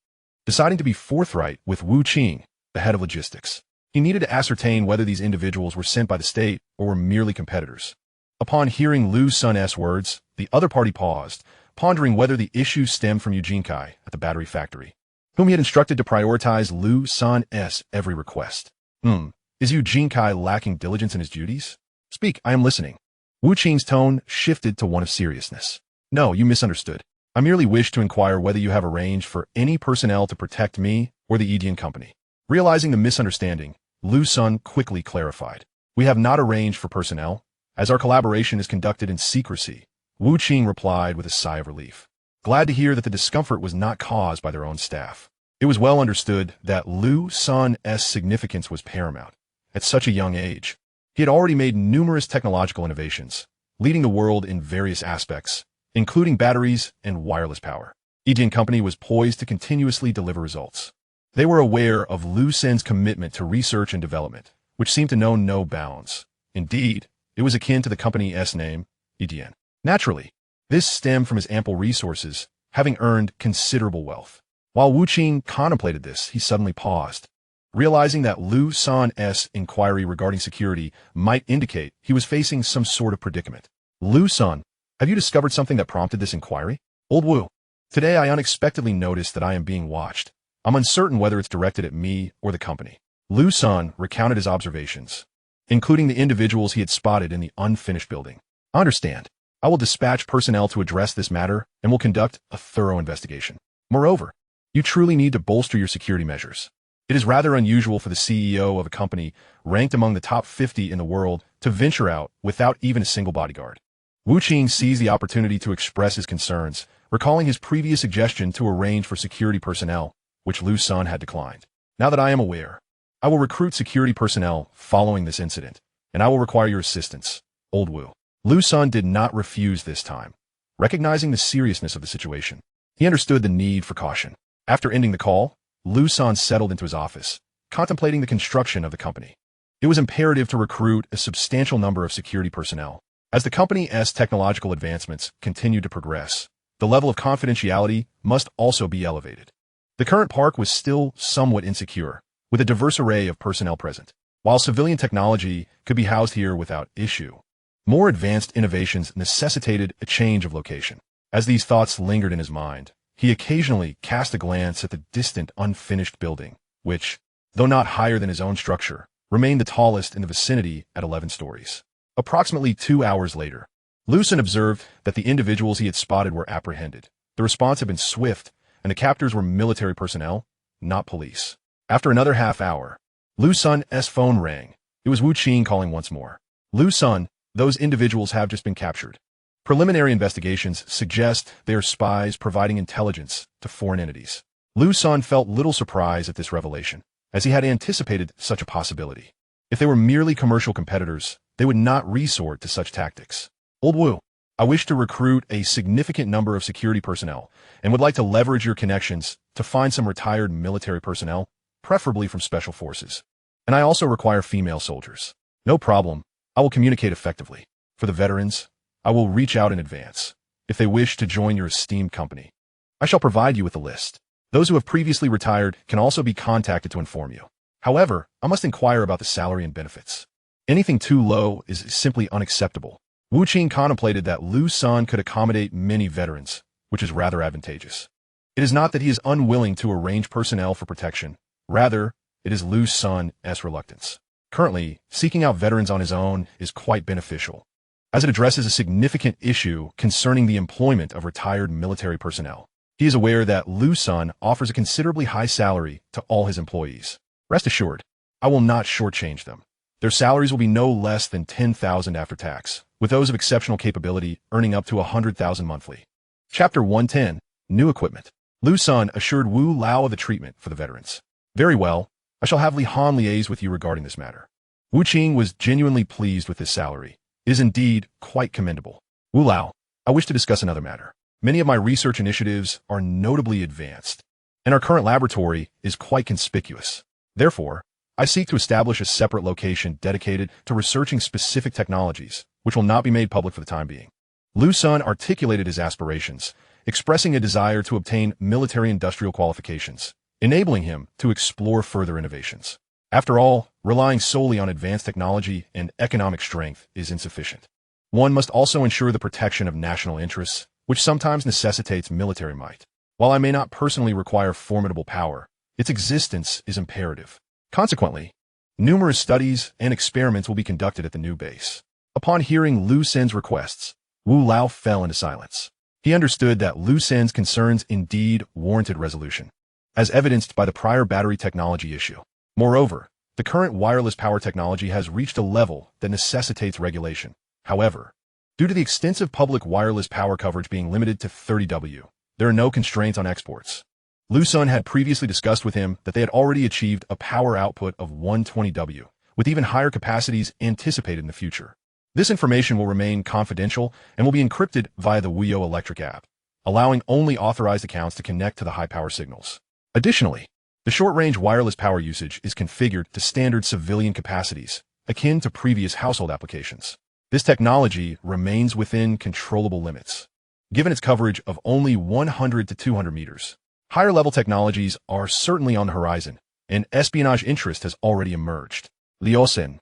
S1: deciding to be forthright with Wu Qing, the head of logistics. He needed to ascertain whether these individuals were sent by the state or were merely competitors. Upon hearing Liu Sen's words, the other party paused, pondering whether the issue stemmed from Eugene Kai at the battery factory, whom he had instructed to prioritize Liu Sen's every request. Is Eugene Kai lacking diligence in his duties? Speak, I am listening. Wu Qing's tone shifted to one of seriousness. No, you misunderstood. I merely wish to inquire whether you have arranged for any personnel to protect me or the Edian company. Realizing the misunderstanding, Liu Sen quickly clarified. We have not arranged for personnel, as our collaboration is conducted in secrecy. Wu Qing replied with a sigh of relief, glad to hear that the discomfort was not caused by their own staff. It was well understood that Liu Sen's significance was paramount. At such a young age, he had already made numerous technological innovations, leading the world in various aspects, including batteries and wireless power. Edian Company was poised to continuously deliver results. They were aware of Liu Sen's commitment to research and development, which seemed to know no bounds. Indeed, it was akin to the company's name, Edian. Naturally, this stemmed from his ample resources, having earned considerable wealth. While Wu Qing contemplated this, he suddenly paused, realizing that Liu Sen's inquiry regarding security might indicate he was facing some sort of predicament. Liu Sen, have you discovered something that prompted this inquiry? Old Wu, today I unexpectedly noticed that I am being watched. I'm uncertain whether it's directed at me or the company. Liu Sen recounted his observations, including the individuals he had spotted in the unfinished building. Understand. I will dispatch personnel to address this matter and will conduct a thorough investigation. Moreover, you truly need to bolster your security measures. It is rather unusual for the CEO of a company ranked among the top 50 in the world to venture out without even a single bodyguard. Wu Qing seized the opportunity to express his concerns, recalling his previous suggestion to arrange for security personnel, which Liu Sen had declined. Now that I am aware, I will recruit security personnel following this incident, and I will require your assistance, Old Wu. Liu Sen did not refuse this time, recognizing the seriousness of the situation. He understood the need for caution. After ending the call, Liu Sen settled into his office, contemplating the construction of the company. It was imperative to recruit a substantial number of security personnel. As the company's technological advancements continued to progress, the level of confidentiality must also be elevated. The current park was still somewhat insecure, with a diverse array of personnel present. While civilian technology could be housed here without issue, more advanced innovations necessitated a change of location. As these thoughts lingered in his mind, he occasionally cast a glance at the distant, unfinished building, which, though not higher than his own structure, remained the tallest in the vicinity at 11 stories. Approximately 2 hours later, Liu Sen observed that the individuals he had spotted were apprehended. The response had been swift, and the captors were military personnel, not police. After another half hour, Liu Sen's phone rang, It was Wu Qing calling once more. Liu Sen, those individuals have just been captured. Preliminary investigations suggest they are spies providing intelligence to foreign entities. Liu Sen felt little surprise at this revelation, as he had anticipated such a possibility. If they were merely commercial competitors, they would not resort to such tactics. Old Wu, I wish to recruit a significant number of security personnel and would like to leverage your connections to find some retired military personnel, preferably from special forces. And I also require female soldiers. No problem. I will communicate effectively. For the veterans, I will reach out in advance. If they wish to join your esteemed company, I shall provide you with a list. Those who have previously retired can also be contacted to inform you. However, I must inquire about the salary and benefits. Anything too low is simply unacceptable. Wu Qing contemplated that Liu Sen could accommodate many veterans, which is rather advantageous. It is not that he is unwilling to arrange personnel for protection. Rather, it is Liu Sen's reluctance. Currently, seeking out veterans on his own is quite beneficial, as it addresses a significant issue concerning the employment of retired military personnel. He is aware that Liu Sen offers a considerably high salary to all his employees. Rest assured, I will not shortchange them. Their salaries will be no less than 10,000 after tax, with those of exceptional capability earning up to 100,000 monthly. Chapter 110, New Equipment. Liu Sen assured Wu Lao of the treatment for the veterans. Very well, I shall have Li Han liaise with you regarding this matter. Wu Qing was genuinely pleased with his salary. It is indeed quite commendable. Wu Lao, I wish to discuss another matter. Many of my research initiatives are notably advanced, and our current laboratory is quite conspicuous. Therefore, I seek to establish a separate location dedicated to researching specific technologies, which will not be made public for the time being. Liu Sen articulated his aspirations, expressing a desire to obtain military-industrial qualifications, enabling him to explore further innovations. After all, relying solely on advanced technology and economic strength is insufficient. One must also ensure the protection of national interests, which sometimes necessitates military might. While I may not personally require formidable power, its existence is imperative. Consequently, numerous studies and experiments will be conducted at the new base. Upon hearing Liu Sen's requests, Wu Lao fell into silence. He understood that Liu Sen's concerns indeed warranted resolution, as evidenced by the prior battery technology issue. Moreover, the current wireless power technology has reached a level that necessitates regulation. However, due to the extensive public wireless power coverage being limited to 30 W, there are no constraints on exports. Liu Sen had previously discussed with him that they had already achieved a power output of 120 W, with even higher capacities anticipated in the future. This information will remain confidential and will be encrypted via the Wuyo Electric app, allowing only authorized accounts to connect to the high-power signals. Additionally, the short-range wireless power usage is configured to standard civilian capacities, akin to previous household applications. This technology remains within controllable limits, given its coverage of only 100 to 200 meters. Higher-level technologies are certainly on the horizon, and espionage interest has already emerged. Liu Sen,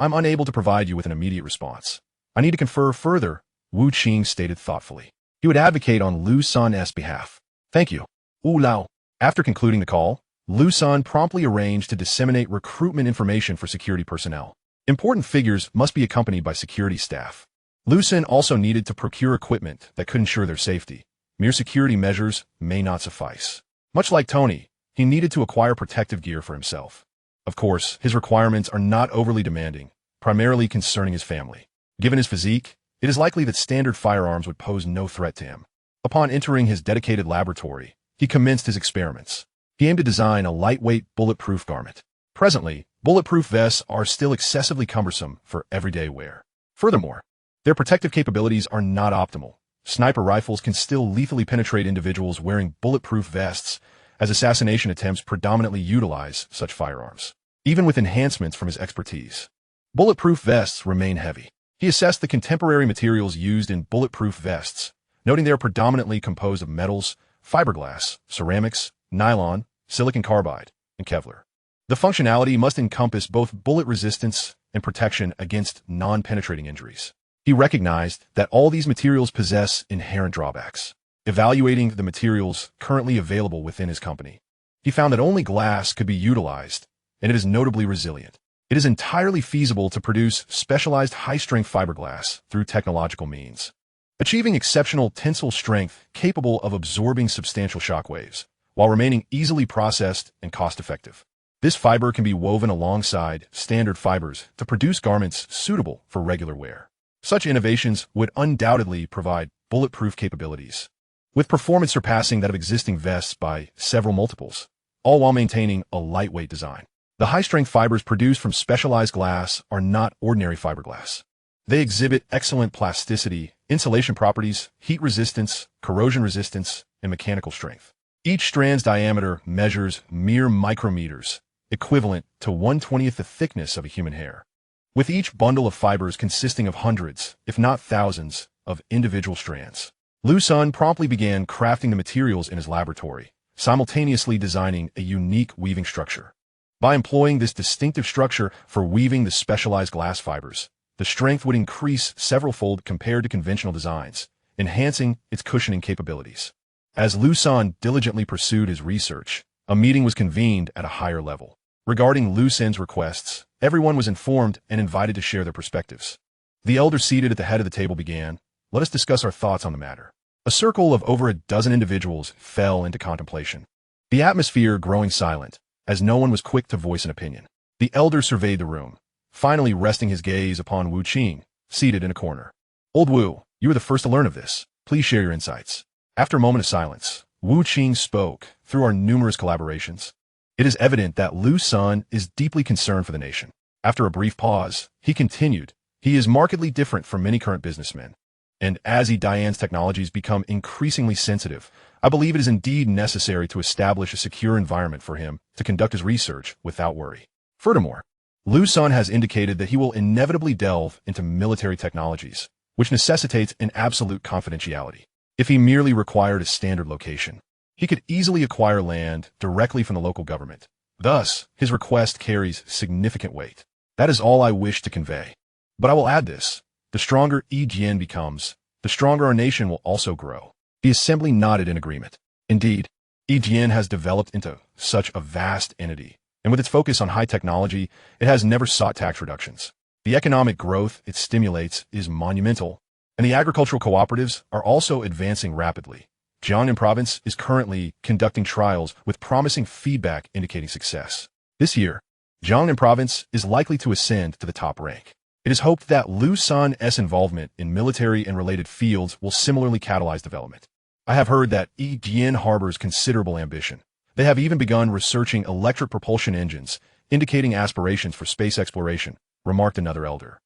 S1: I'm unable to provide you with an immediate response. I need to confer further, Wu Qing stated thoughtfully. He would advocate on Liu Sen's behalf. Thank you, Wu Lao. After concluding the call, Liu Sen promptly arranged to disseminate recruitment information for security personnel. Important figures must be accompanied by security staff. Liu Sen also needed to procure equipment that could ensure their safety. Mere security measures may not suffice. Much like Tony, he needed to acquire protective gear for himself. Of course, his requirements are not overly demanding, primarily concerning his family. Given his physique, it is likely that standard firearms would pose no threat to him. Upon entering his dedicated laboratory, he commenced his experiments. He aimed to design a lightweight, bulletproof garment. Presently, bulletproof vests are still excessively cumbersome for everyday wear. Furthermore, their protective capabilities are not optimal. Sniper rifles can still lethally penetrate individuals wearing bulletproof vests, as assassination attempts predominantly utilize such firearms. Even with enhancements from his expertise, bulletproof vests remain heavy. He assessed the contemporary materials used in bulletproof vests, noting they are predominantly composed of metals, fiberglass, ceramics, nylon, silicon carbide, and Kevlar. The functionality must encompass both bullet resistance and protection against non-penetrating injuries. He recognized that all these materials possess inherent drawbacks. Evaluating the materials currently available within his company, he found that only glass could be utilized, and it is notably resilient. It is entirely feasible to produce specialized high-strength fiberglass through technological means, achieving exceptional tensile strength capable of absorbing substantial shock waves, while remaining easily processed and cost-effective. This fiber can be woven alongside standard fibers to produce garments suitable for regular wear. Such innovations would undoubtedly provide bulletproof capabilities, with performance surpassing that of existing vests by several multiples, all while maintaining a lightweight design. The high-strength fibers produced from specialized glass are not ordinary fiberglass. They exhibit excellent plasticity, insulation properties, heat resistance, corrosion resistance, and mechanical strength. Each strand's diameter measures mere micrometers, equivalent to 1/20th the thickness of a human hair, with each bundle of fibers consisting of hundreds, if not thousands, of individual strands. Liu Sen promptly began crafting the materials in his laboratory, simultaneously designing a unique weaving structure. By employing this distinctive structure for weaving the specialized glass fibers, the strength would increase several-fold compared to conventional designs, enhancing its cushioning capabilities. As Liu Sen diligently pursued his research, a meeting was convened at a higher level. Regarding Liu Sen's requests, everyone was informed and invited to share their perspectives. The elder seated at the head of the table began, "Let us discuss our thoughts on the matter." A circle of over a dozen individuals fell into contemplation, the atmosphere growing silent, as no one was quick to voice an opinion. The elder surveyed the room, finally resting his gaze upon Wu Qing, seated in a corner. "Old Wu, you were the first to learn of this. Please share your insights." After a moment of silence, Wu Qing spoke. "Through our numerous collaborations, it is evident that Liu Sen is deeply concerned for the nation." After a brief pause, he continued, "He is markedly different from many current businessmen. And as Diane's technologies become increasingly sensitive, I believe it is indeed necessary to establish a secure environment for him to conduct his research without worry." Furthermore, Liu Sen has indicated that he will inevitably delve into military technologies, which necessitates an absolute confidentiality. If he merely required a standard location, he could easily acquire land directly from the local government. Thus, his request carries significant weight. That is all I wish to convey. But I will add this: the stronger Dian becomes, the stronger our nation will also grow. The assembly nodded in agreement. Indeed, Dian has developed into such a vast entity, and with its focus on high technology, it has never sought tax reductions. The economic growth it stimulates is monumental, and the agricultural cooperatives are also advancing rapidly. Jiangnan province is currently conducting trials with promising feedback indicating success. This year, Jiangnan province is likely to ascend to the top rank. It is hoped that Liu Sen's involvement in military and related fields will similarly catalyze development. I have heard that Dian harbors considerable ambition. They have even begun researching electric propulsion engines, indicating aspirations for space exploration, remarked another elder,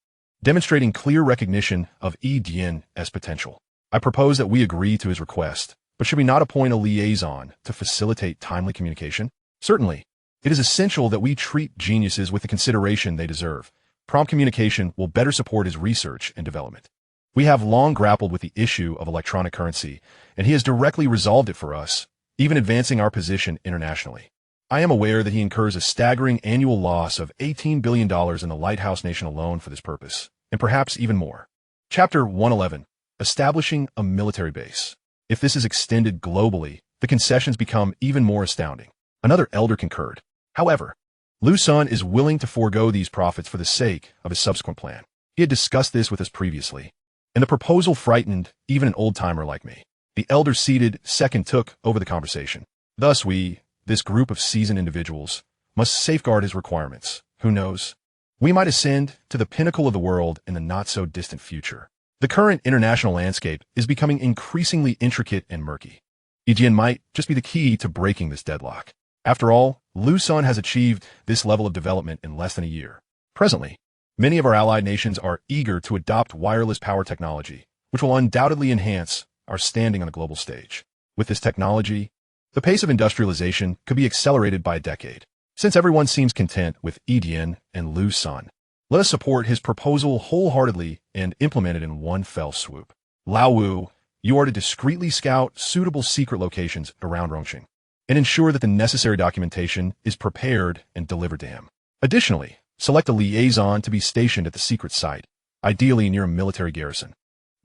S1: demonstrating clear recognition of Dian's potential. I propose that we agree to his request, but should we not appoint a liaison to facilitate timely communication? Certainly. It is essential that we treat geniuses with the consideration they deserve. Prompt communication will better support his research and development. We have long grappled with the issue of electronic currency, and he has directly resolved it for us, even advancing our position internationally. I am aware that he incurs a staggering annual loss of $18 billion in the Lighthouse Nation alone for this purpose, and perhaps even more. Chapter 111. Establishing a military base. If this is extended globally, the concessions become even more astounding. Another elder concurred. However, Liu Sen is willing to forego these profits for the sake of his subsequent plan. He had discussed this with us previously, and the proposal frightened even an old-timer like me. The elder seated second took over the conversation. Thus we, this group of seasoned individuals, must safeguard his requirements. Who knows? We might ascend to the pinnacle of the world in the not-so-distant future. The current international landscape is becoming increasingly intricate and murky. Dian might just be the key to breaking this deadlock. After all, Liu Sen has achieved this level of development in less than a year. Presently, many of our allied nations are eager to adopt wireless power technology, which will undoubtedly enhance our standing on the global stage. With this technology, the pace of industrialization could be accelerated by a decade. Since everyone seems content with Dian and Liu Sen, let us support his proposal wholeheartedly and implement it in one fell swoop. Lao Wu, you are to discreetly scout suitable secret locations around Rongqing and ensure that the necessary documentation is prepared and delivered to him. Additionally, select a liaison to be stationed at the secret site, ideally near a military garrison.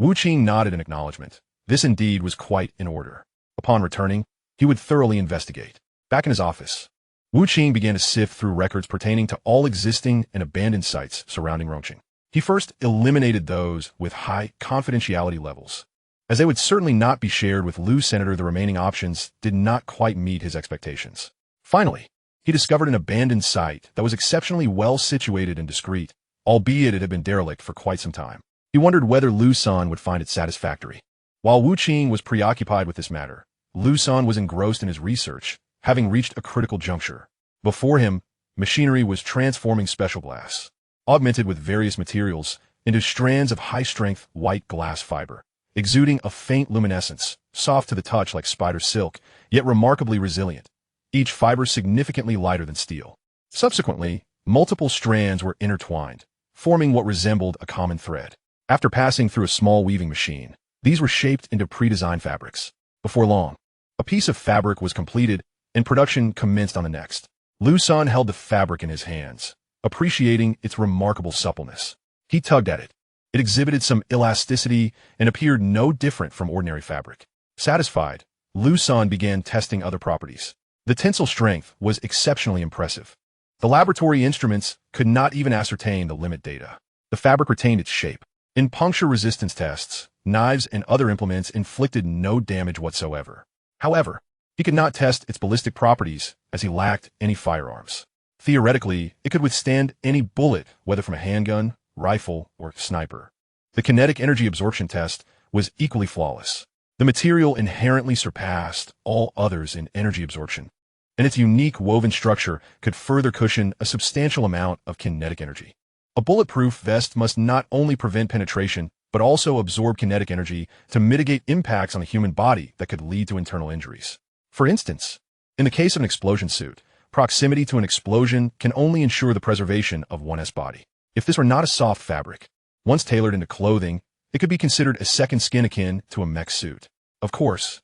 S1: Wu Qing nodded in acknowledgement. This indeed was quite in order. Upon returning, he would thoroughly investigate. Back in his office, Wu Qing began to sift through records pertaining to all existing and abandoned sites surrounding Rongqing. He first eliminated those with high confidentiality levels, as they would certainly not be shared with Liu Senator. The remaining options did not quite meet his expectations. Finally, He discovered an abandoned site that was exceptionally well situated and discreet, albeit it had been derelict for quite some time. He wondered whether Liu Sen would find it satisfactory. While Wu Qing was preoccupied with this matter, Liu Sen was engrossed in his research, having reached a critical juncture. Before him, machinery was transforming special glass, augmented with various materials, into strands of high-strength white glass fiber, exuding a faint luminescence, soft to the touch like spider silk, yet remarkably resilient, each fiber significantly lighter than steel. Subsequently, multiple strands were intertwined, forming what resembled a common thread. After passing through a small weaving machine, these were shaped into pre-designed fabrics. Before long, a piece of fabric was completed, and production commenced on the next. Liu Sen held the fabric in his hands, appreciating its remarkable suppleness. He tugged at it. It exhibited some elasticity and appeared no different from ordinary fabric. Satisfied, Liu Sen began testing other properties. The tensile strength was exceptionally impressive. The laboratory instruments could not even ascertain the limit data. The fabric retained its shape. In puncture resistance tests, knives and other implements inflicted no damage whatsoever. However, he could not test its ballistic properties as he lacked any firearms. Theoretically, it could withstand any bullet, whether from a handgun, rifle, or sniper. The kinetic energy absorption test was equally flawless. The material inherently surpassed all others in energy absorption, and its unique woven structure could further cushion a substantial amount of kinetic energy. A bulletproof vest must not only prevent penetration, but also absorb kinetic energy to mitigate impacts on the human body that could lead to internal injuries. For instance, in the case of an explosion suit, proximity to an explosion can only ensure the preservation of one's body. If this were not a soft fabric, once tailored into clothing, it could be considered a second skin akin to a mech suit. Of course,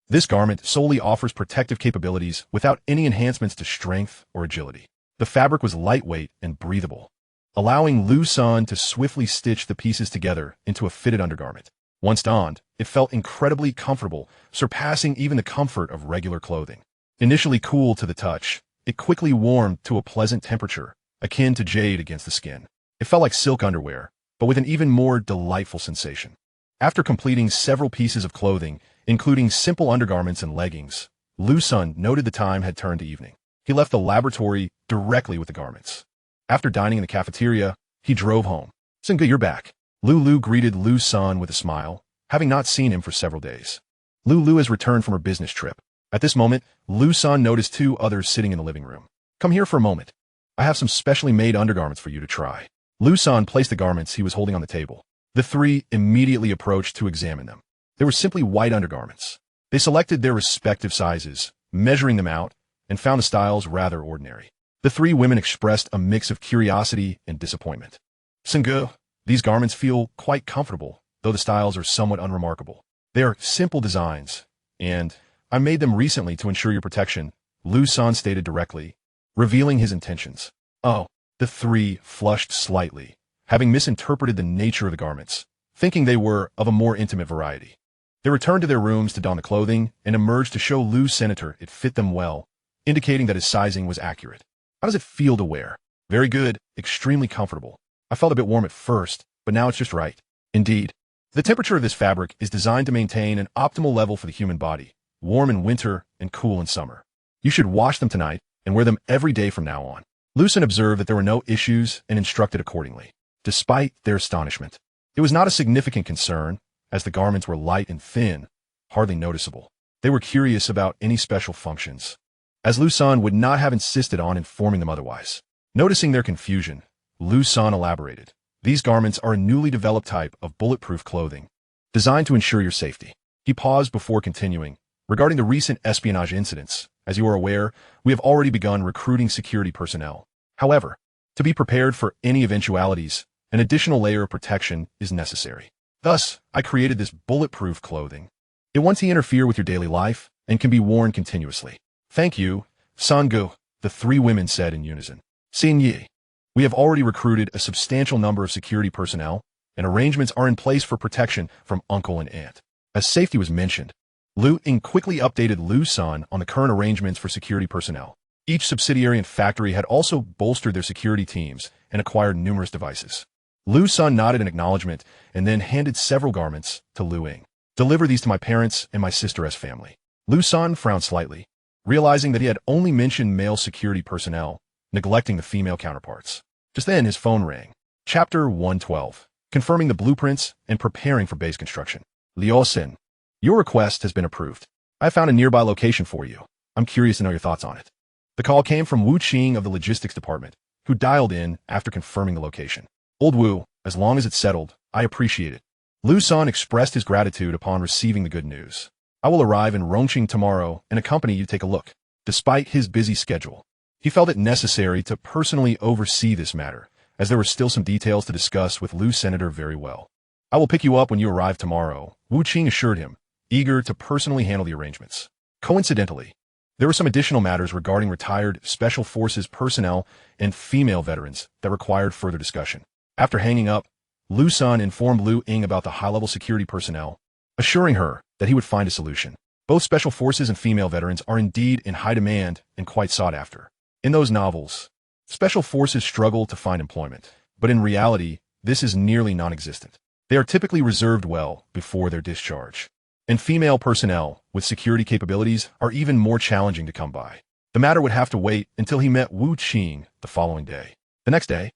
S1: this garment solely offers protective capabilities without any enhancements to strength or agility. The fabric was lightweight and breathable, allowing Liu Sen to swiftly stitch the pieces together into a fitted undergarment. Once donned, it felt incredibly comfortable, surpassing even the comfort of regular clothing. Initially cool to the touch, it quickly warmed to a pleasant temperature, akin to jade against the skin. It felt like silk underwear, but with an even more delightful sensation. After completing several pieces of clothing, including simple undergarments and leggings, Liu Sen noted the time had turned to evening. He left the laboratory directly with the garments. After dining in the cafeteria, he drove home. "Senga, you're back." Lulu greeted Liu Sen with a smile, having not seen him for several days. Lulu has returned from her business trip. At this moment, Liu Sen noticed two others sitting in the living room. "Come here for a moment. I have some specially made undergarments for you to try." Liu Sen placed the garments he was holding on the table. The three immediately approached to examine them. They were simply white undergarments. They selected their respective sizes, measuring them out, and found the styles rather ordinary. The three women expressed a mix of curiosity and disappointment. "Sengu, these garments feel quite comfortable, though the styles are somewhat unremarkable. They are simple designs, and I made them recently to ensure your protection," Liu Sen stated directly, revealing his intentions. "Oh." The three flushed slightly, having misinterpreted the nature of the garments, thinking they were of a more intimate variety. They returned to their rooms to don the clothing and emerged to show Liu Senator it fit them well, indicating that his sizing was accurate. "How does it feel to wear?" "Very good, extremely comfortable. I felt a bit warm at first, but now it's just right." "Indeed. The temperature of this fabric is designed to maintain an optimal level for the human body, warm in winter and cool in summer. You should wash them tonight and wear them every day from now on." Liu Sen observed that there were no issues and instructed accordingly. Despite their astonishment, it was not a significant concern, as the garments were light and thin, hardly noticeable. They were curious about any special functions, as Liu Sen would not have insisted on informing them otherwise. Noticing their confusion, Liu Sen elaborated. "These garments are a newly developed type of bulletproof clothing, designed to ensure your safety." He paused before continuing. "Regarding the recent espionage incidents, as you are aware, we have already begun recruiting security personnel. However, to be prepared for any eventualities, an additional layer of protection is necessary. Thus, I created this bulletproof clothing. It won't interfere with your daily life and can be worn continuously." "Thank you, Sangu," the three women said in unison. "Xin Yi, we have already recruited a substantial number of security personnel, and arrangements are in place for protection from uncle and aunt." As safety was mentioned, Liu Ying quickly updated Liu Sen on the current arrangements for security personnel. Each subsidiary and factory had also bolstered their security teams and acquired numerous devices. Liu Sen nodded in acknowledgement and then handed several garments to Liu Ying. "Deliver these to my parents and my sister as family." Liu Sen frowned slightly. realizing that he had only mentioned male security personnel, neglecting the female counterparts. Just then, his phone rang. Chapter 112. Confirming the blueprints and preparing for base construction. Liu Sen, your request has been approved. I found a nearby location for you. I'm curious to know your thoughts on it. The call came from Wu Qing of the logistics department, who dialed in after confirming the location. Old Wu, as long as it's settled, I appreciate it. Liu Sen expressed his gratitude upon receiving the good news. I will arrive in Rongqing tomorrow and accompany you to take a look. Despite his busy schedule, he felt it necessary to personally oversee this matter, as there were still some details to discuss with Liu Senator very well. I will pick you up when you arrive tomorrow, Wu Qing assured him, eager to personally handle the arrangements. Coincidentally, there were some additional matters regarding retired Special Forces personnel and female veterans that required further discussion. After hanging up, Liu Sen informed Liu Ying about the high-level security personnel, assuring her that he would find a solution. Both Special Forces and female veterans are indeed in high demand and quite sought after. In those novels, Special Forces struggle to find employment, but in reality, this is nearly non-existent. They are typically reserved well before their discharge. And female personnel with security capabilities are even more challenging to come by. The matter would have to wait until he met Wu Qing the following day. The next day,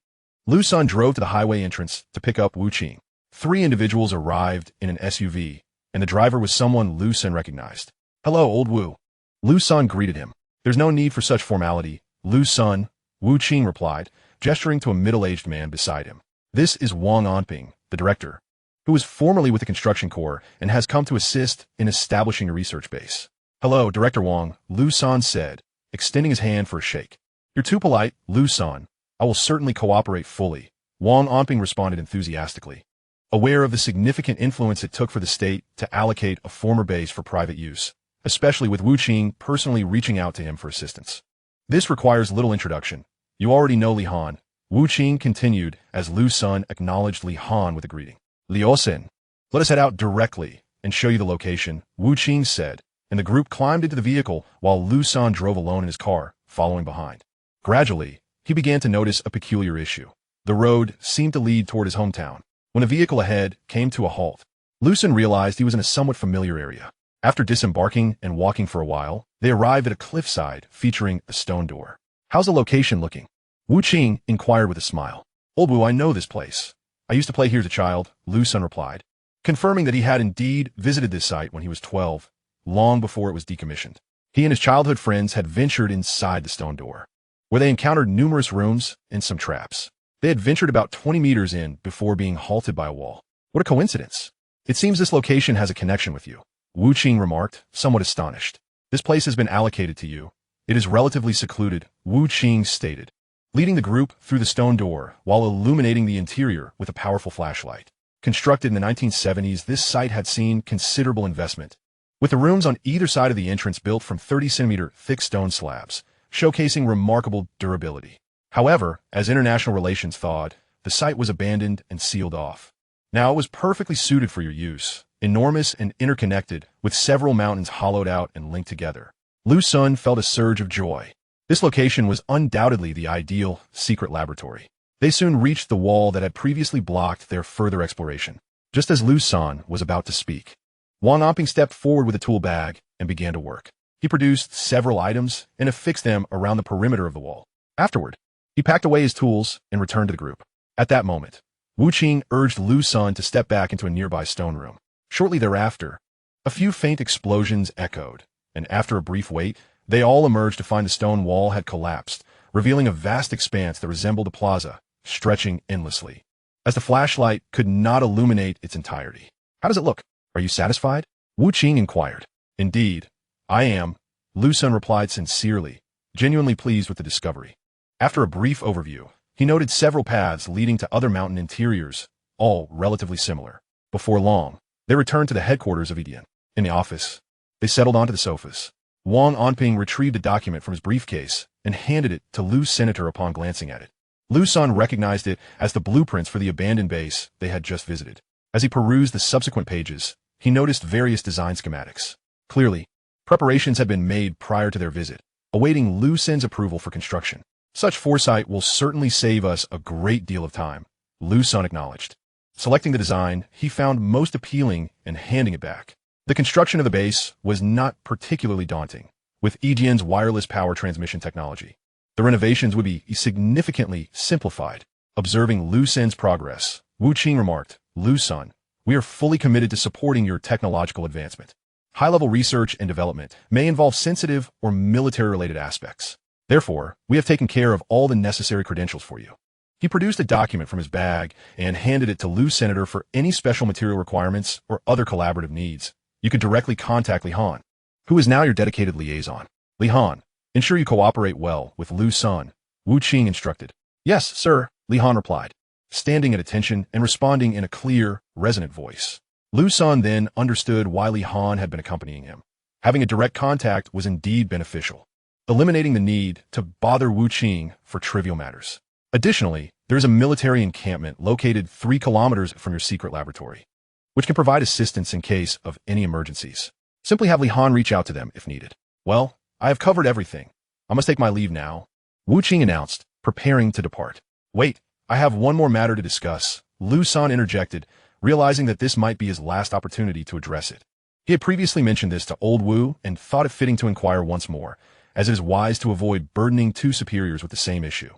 S1: Liu Sen drove to the highway entrance to pick up Wu Qing. 3 individuals arrived in an SUV, and the driver was someone Liu Sen recognized. Hello, old Wu. Liu Sen greeted him. There's no need for such formality, Liu Sen, Wu Qing replied, gesturing to a middle-aged man beside him. This is Wang Anping, the director, who was formerly with the Construction Corps and has come to assist in establishing a research base. Hello, Director Wang, Liu Sen said, extending his hand for a shake. You're too polite, Liu Sen. I will certainly cooperate fully, Wang Anping responded enthusiastically, aware of the significant influence it took for the state to allocate a former base for private use, especially with Wu Qing personally reaching out to him for assistance. This requires little introduction. You already know Li Han, Wu Qing continued as Liu Sen acknowledged Li Han with a greeting. Liu Sen, let us head out directly and show you the location, Wu Qing said, and the group climbed into the vehicle while Liu Sen drove alone in his car, following behind. Gradually, he began to notice a peculiar issue. The road seemed to lead toward his hometown. When a vehicle ahead came to a halt, Liu Sen realized he was in a somewhat familiar area. After disembarking and walking for a while, they arrived at a cliffside featuring a stone door. How's the location looking? Wu Qing inquired with a smile. Old Wu, I know this place. I used to play here as a child, Liu Sen replied, confirming that he had indeed visited this site when he was 12, long before it was decommissioned. He and his childhood friends had ventured inside the stone door, where they encountered numerous rooms and some traps. They had ventured about 20 meters in before being halted by a wall. What a coincidence. It seems this location has a connection with you, Wu Qing remarked, somewhat astonished. This place has been allocated to you. It is relatively secluded, Wu Qing stated, leading the group through the stone door while illuminating the interior with a powerful flashlight. Constructed in the 1970s, this site had seen considerable investment, with the rooms on either side of the entrance built from 30-centimeter thick stone slabs, showcasing remarkable durability. However, as international relations thawed, the site was abandoned and sealed off. Now it was perfectly suited for your use, enormous and interconnected, with several mountains hollowed out and linked together. Liu Sen felt a surge of joy. This location was undoubtedly the ideal secret laboratory. They soon reached the wall that had previously blocked their further exploration. Just as Liu Sen was about to speak, Wang Anping stepped forward with a tool bag and began to work. He produced several items and affixed them around the perimeter of the wall. Afterward, he packed away his tools and returned to the group. At that moment, Wu Qing urged Liu Sen to step back into a nearby stone room. Shortly thereafter, a few faint explosions echoed, and after a brief wait, they all emerged to find the stone wall had collapsed, revealing a vast expanse that resembled a plaza, stretching endlessly, as the flashlight could not illuminate its entirety. How does it look? Are you satisfied? Wu Qing inquired. Indeed, I am, Liu Sen replied sincerely, genuinely pleased with the discovery. After a brief overview, he noted several paths leading to other mountain interiors, all relatively similar. Before long, they returned to the headquarters of EDN. In the office, they settled onto the sofas. Wang Anping retrieved a document from his briefcase and handed it to Liu Senator upon glancing at it. Liu Sen recognized it as the blueprints for the abandoned base they had just visited. As he perused the subsequent pages, he noticed various design schematics. Clearly, preparations had been made prior to their visit, awaiting Liu Sen's approval for construction. Such foresight will certainly save us a great deal of time, Liu Sen acknowledged. Selecting the design he found most appealing and handing it back. The construction of the base was not particularly daunting. with EGN's wireless power transmission technology. The renovations would be significantly simplified. Observing Liu Sen's progress, Wu Qing remarked, "Liu Sen, we are fully committed to supporting your technological advancement. High-level research and development may involve sensitive or military-related aspects. Therefore, we have taken care of all the necessary credentials for you." He produced a document from his bag and handed it to Liu Senator for any special material requirements or other collaborative needs. You could directly contact Li Han, who is now your dedicated liaison. Li Han, ensure you cooperate well with Liu Sen, Wu Qing instructed. "Yes, sir," Li Han replied, standing at attention and responding in a clear, resonant voice. Liu Sen then understood why Li Han had been accompanying him. Having a direct contact was indeed beneficial, eliminating the need to bother Wu Qing for trivial matters. Additionally, there is a military encampment located 3 kilometers from your secret laboratory, which can provide assistance in case of any emergencies. Simply have Li Han reach out to them if needed. "Well, I have covered everything. I must take my leave now," Wu Qing announced, preparing to depart. "Wait, I have one more matter to discuss," Liu Sen interjected, realizing that this might be his last opportunity to address it. He had previously mentioned this to old Wu and thought it fitting to inquire once more, as it is wise to avoid burdening 2 superiors with the same issue.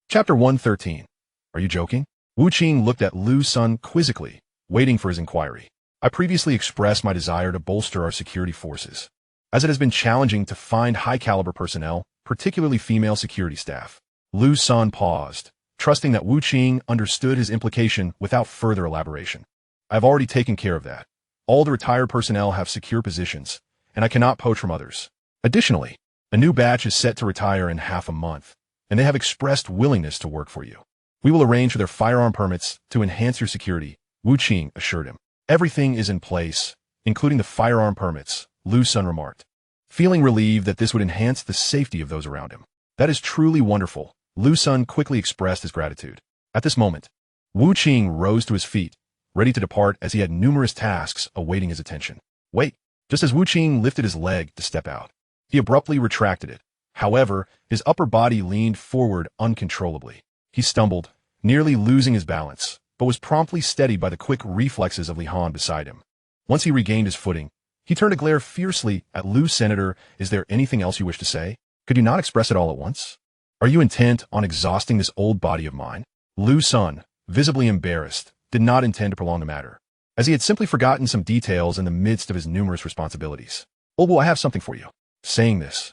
S1: Chapter 113. Are you joking? Wu Qing looked at Liu Sen quizzically, waiting for his inquiry. "I previously expressed my desire to bolster our security forces, as it has been challenging to find high-caliber personnel, particularly female security staff." Liu Sen paused, trusting that Wu Qing understood his implication without further elaboration. "I have already taken care of that. All the retired personnel have secure positions, and I cannot poach from others. Additionally, a new batch is set to retire in half a month, and they have expressed willingness to work for you. We will arrange for their firearm permits to enhance your security," Wu Qing assured him. "Everything is in place, including the firearm permits," Liu Sen remarked, feeling relieved that this would enhance the safety of those around him. "That is truly wonderful." Liu Sen quickly expressed his gratitude. At this moment, Wu Qing rose to his feet, ready to depart as he had numerous tasks awaiting his attention. "Wait!" Just as Wu Qing lifted his leg to step out, he abruptly retracted it. However, his upper body leaned forward uncontrollably. He stumbled, nearly losing his balance, but was promptly steadied by the quick reflexes of Li Han beside him. Once he regained his footing, he turned to glare fiercely at Liu Senator. "Is there anything else you wish to say? Could you not express it all at once? Are you intent on exhausting this old body of mine?" Liu Sen, visibly embarrassed, did not intend to prolong the matter, as he had simply forgotten some details in the midst of his numerous responsibilities. "Oh, well, I have something for you." Saying this,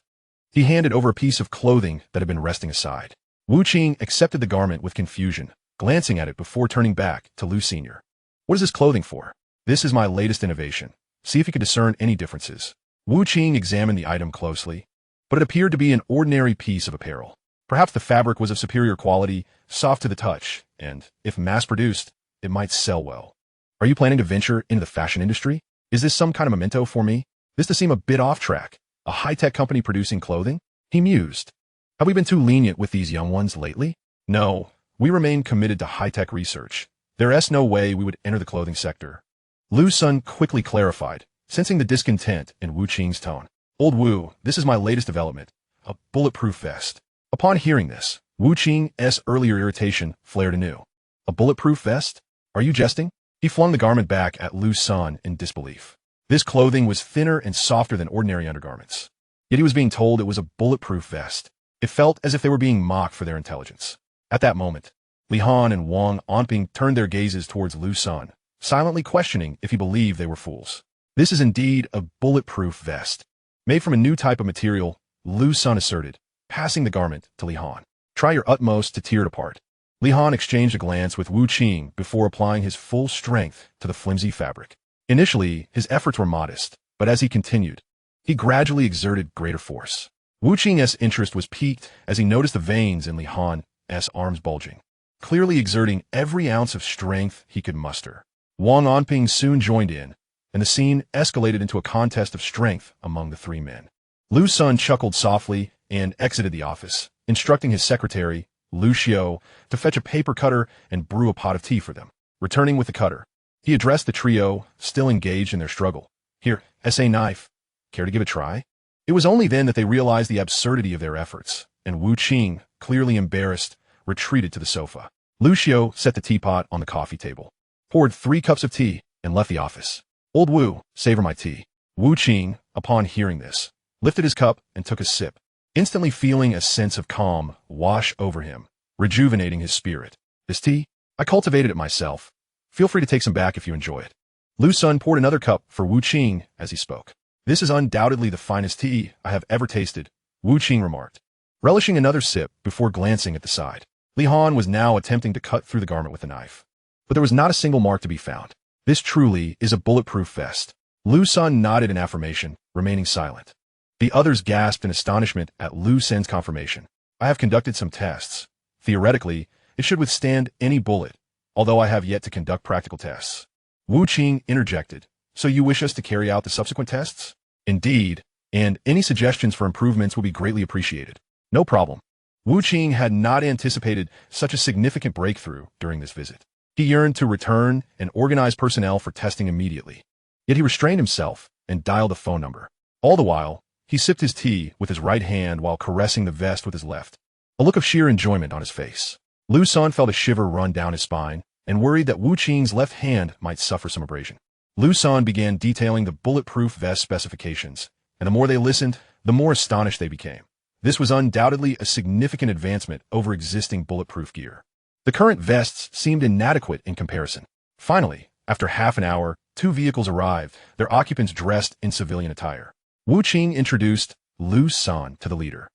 S1: he handed over a piece of clothing that had been resting aside. Wu Qing accepted the garment with confusion, glancing at it before turning back to Liu Sr. "What is this clothing for?" "This is my latest innovation. See if you can discern any differences." Wu Qing examined the item closely, but it appeared to be an ordinary piece of apparel. Perhaps the fabric was of superior quality, soft to the touch, and, if mass-produced, it might sell well. "Are you planning to venture into the fashion industry? Is this some kind of memento for me? This does seem a bit off-track. A high-tech company producing clothing?" He mused. "Have we been too lenient with these young ones lately?" "No, we remain committed to high-tech research. There is no way we would enter the clothing sector," Liu Sen quickly clarified, sensing the discontent in Wu Qing's tone. "Old Wu, this is my latest development, a bulletproof vest." Upon hearing this, Wu Qing's earlier irritation flared anew. "A bulletproof vest? Are you jesting?" He flung the garment back at Liu Sen in disbelief. This clothing was thinner and softer than ordinary undergarments, yet he was being told it was a bulletproof vest. It felt as if they were being mocked for their intelligence. At that moment, Li Han and Wang Onping turned their gazes towards Liu Sen, silently questioning if he believed they were fools. "This is indeed a bulletproof vest, made from a new type of material," Liu Sen asserted, passing the garment to Li Han. "Try your utmost to tear it apart." Li Han exchanged a glance with Wu Qing before applying his full strength to the flimsy fabric. Initially, his efforts were modest, but as he continued, he gradually exerted greater force. Wu Qing's interest was piqued as he noticed the veins in Li Han's arms bulging, clearly exerting every ounce of strength he could muster. Wang Onping soon joined in, and the scene escalated into a contest of strength among the 3 men. Liu Sen chuckled softly and exited the office, instructing his secretary, Liu Xiao, to fetch a paper cutter and brew a pot of tea for them. Returning with the cutter, he addressed the trio, still engaged in their struggle. "Here, a knife. Care to give it a try?" It was only then that they realized the absurdity of their efforts, and Wu Qing, clearly embarrassed, retreated to the sofa. Liu Xiao set the teapot on the coffee table, poured 3 cups of tea, and left the office. "Old Wu, savor my tea." Wu Qing, upon hearing this, lifted his cup, and took a sip, instantly feeling a sense of calm wash over him, rejuvenating his spirit. This tea? I cultivated it myself. Feel free to take some back if you enjoy it. Liu Sen poured another cup for Wu Qing as he spoke. This is undoubtedly the finest tea I have ever tasted, Wu Qing remarked, relishing another sip before glancing at the side. Li Han was now attempting to cut through the garment with a knife, but there was not a single mark to be found. This truly is a bulletproof vest. Liu Sen nodded in affirmation, remaining silent. The others gasped in astonishment at Liu Sen's confirmation. I have conducted some tests. Theoretically, it should withstand any bullet, although I have yet to conduct practical tests. Wu Qing interjected. So you wish us to carry out the subsequent tests? Indeed, and any suggestions for improvements will be greatly appreciated. No problem. Wu Qing had not anticipated such a significant breakthrough during this visit. He yearned to return and organize personnel for testing immediately. Yet he restrained himself and dialed a phone number. All the while, he sipped his tea with his right hand while caressing the vest with his left, a look of sheer enjoyment on his face. Liu Sen felt a shiver run down his spine and worried that Wu Qing's left hand might suffer some abrasion. Liu Sen began detailing the bulletproof vest specifications, and the more they listened, the more astonished they became. This was undoubtedly a significant advancement over existing bulletproof gear. The current vests seemed inadequate in comparison. Finally, after half an hour, 2 vehicles arrived, their occupants dressed in civilian attire. Wu Qing introduced Liu Sen to the leader,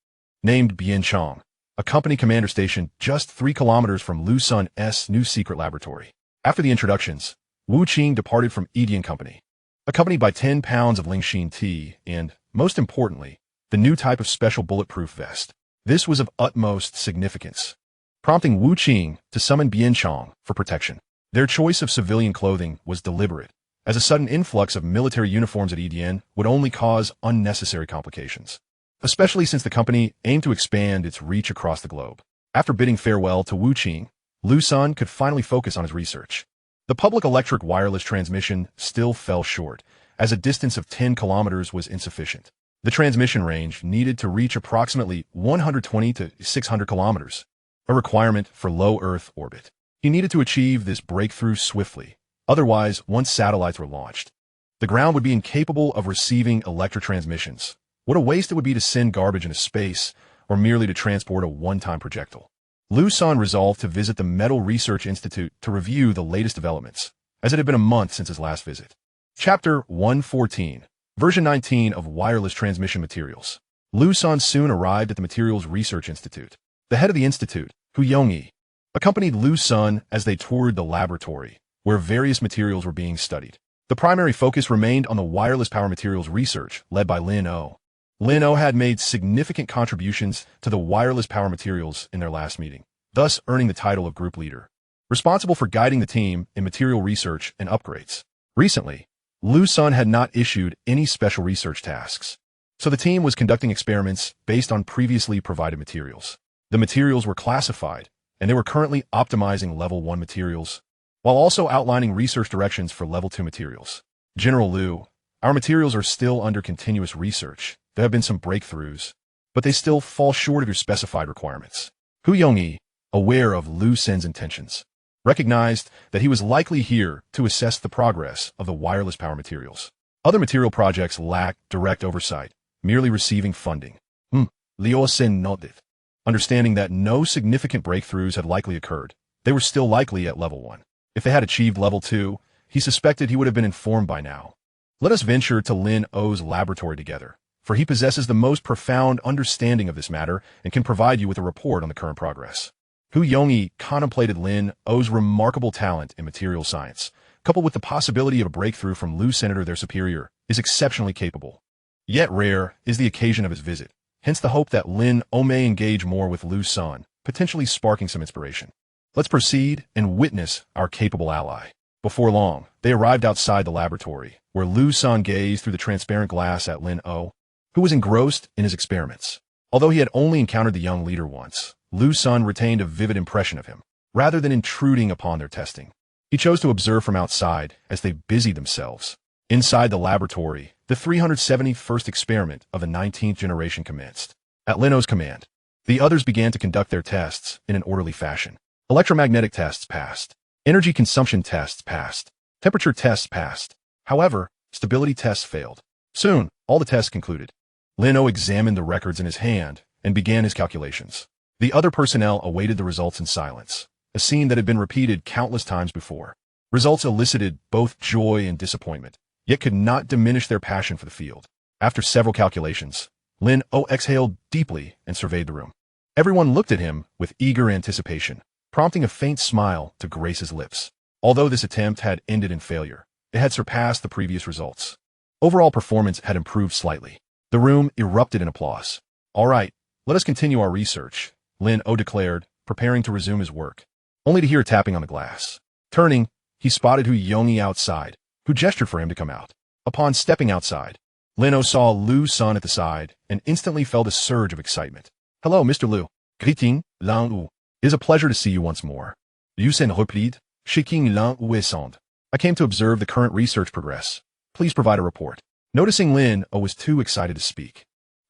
S1: named Bianchong, a company commander stationed just 3 kilometers from Liu Sen's new secret laboratory. After the introductions, Wu Qing departed from Edian Company, accompanied by 10 pounds of Lingxin tea and, most importantly, the new type of special bulletproof vest. This was of utmost significance, prompting Wu Qing to summon Bianchong for protection. Their choice of civilian clothing was deliberate, as a sudden influx of military uniforms at Edian would only cause unnecessary complications, especially since the company aimed to expand its reach across the globe. After bidding farewell to Wu Qing, Liu Sen could finally focus on his research. The public electric wireless transmission still fell short, as a distance of 10 kilometers was insufficient. The transmission range needed to reach approximately 120 to 600 kilometers, a requirement for low Earth orbit. He needed to achieve this breakthrough swiftly, otherwise once satellites were launched, the ground would be incapable of receiving electric transmissions. What a waste it would be to send garbage into space, or merely to transport a one-time projectile. Liu Sen resolved to visit the Metal Research Institute to review the latest developments, as it had been a month since his last visit. Chapter 114, Version 19 of Wireless Transmission Materials. Liu Sen soon arrived at the Materials Research Institute. The head of the institute, Hu Yongyi, accompanied Liu Sen as they toured the laboratory, where various materials were being studied. The primary focus remained on the wireless power materials research led by Lin O. Lin O had made significant contributions to the wireless power materials in their last meeting, thus earning the title of group leader, responsible for guiding the team in material research and upgrades. Recently, Liu Sen had not issued any special research tasks, so the team was conducting experiments based on previously provided materials. The materials were classified, and they were currently optimizing Level 1 materials, while also outlining research directions for Level 2 materials. General Liu, our materials are still under continuous research. There have been some breakthroughs, but they still fall short of your specified requirements. Hu Yongyi, aware of Liu Sen's intentions, recognized that he was likely here to assess the progress of the wireless power materials. Other material projects lacked direct oversight, merely receiving funding. Liu Sen nodded, understanding that no significant breakthroughs had likely occurred. They were still likely at Level 1. If they had achieved Level 2, he suspected he would have been informed by now. Let us venture to Lin O's laboratory together, for he possesses the most profound understanding of this matter and can provide you with a report on the current progress. Hu Yongyi contemplated Lin O's remarkable talent in material science, coupled with the possibility of a breakthrough from Liu Senator, their superior, is exceptionally capable. Yet rare is the occasion of his visit, hence the hope that Lin O may engage more with Liu Sen, potentially sparking some inspiration. Let's proceed and witness our capable ally. Before long, they arrived outside the laboratory, where Liu Sen gazed through the transparent glass at Lin O, who was engrossed in his experiments. Although he had only encountered the young leader once, Liu Sen retained a vivid impression of him. Rather than intruding upon their testing, he chose to observe from outside as they busied themselves. Inside the laboratory, the 371st experiment of the 19th generation commenced. At Lin O's command, the others began to conduct their tests in an orderly fashion. Electromagnetic tests passed. Energy consumption tests passed. Temperature tests passed. However, stability tests failed. Soon, all the tests concluded. Lin examined the records in his hand and began his calculations. The other personnel awaited the results in silence, a scene that had been repeated countless times before. Results elicited both joy and disappointment, yet could not diminish their passion for the field. After several calculations, Lin exhaled deeply and surveyed the room. Everyone looked at him with eager anticipation, prompting a faint smile to grace his lips. Although this attempt had ended in failure, it had surpassed the previous results. Overall performance had improved slightly. The room erupted in applause. "All right, let us continue our research," Lin declared, preparing to resume his work, only to hear tapping on the glass. Turning, he spotted Hu Yongyi outside, who gestured for him to come out. Upon stepping outside, Lin saw Liu Sen at the side and instantly felt a surge of excitement. "Hello, Mr. Liu. Greeting, Lan Wu. It is a pleasure to see you once more." Liu Sen replied, shaking Lan Wu's hand. "I came to observe the current research progress. Please provide a report." Noticing Lin was too excited to speak,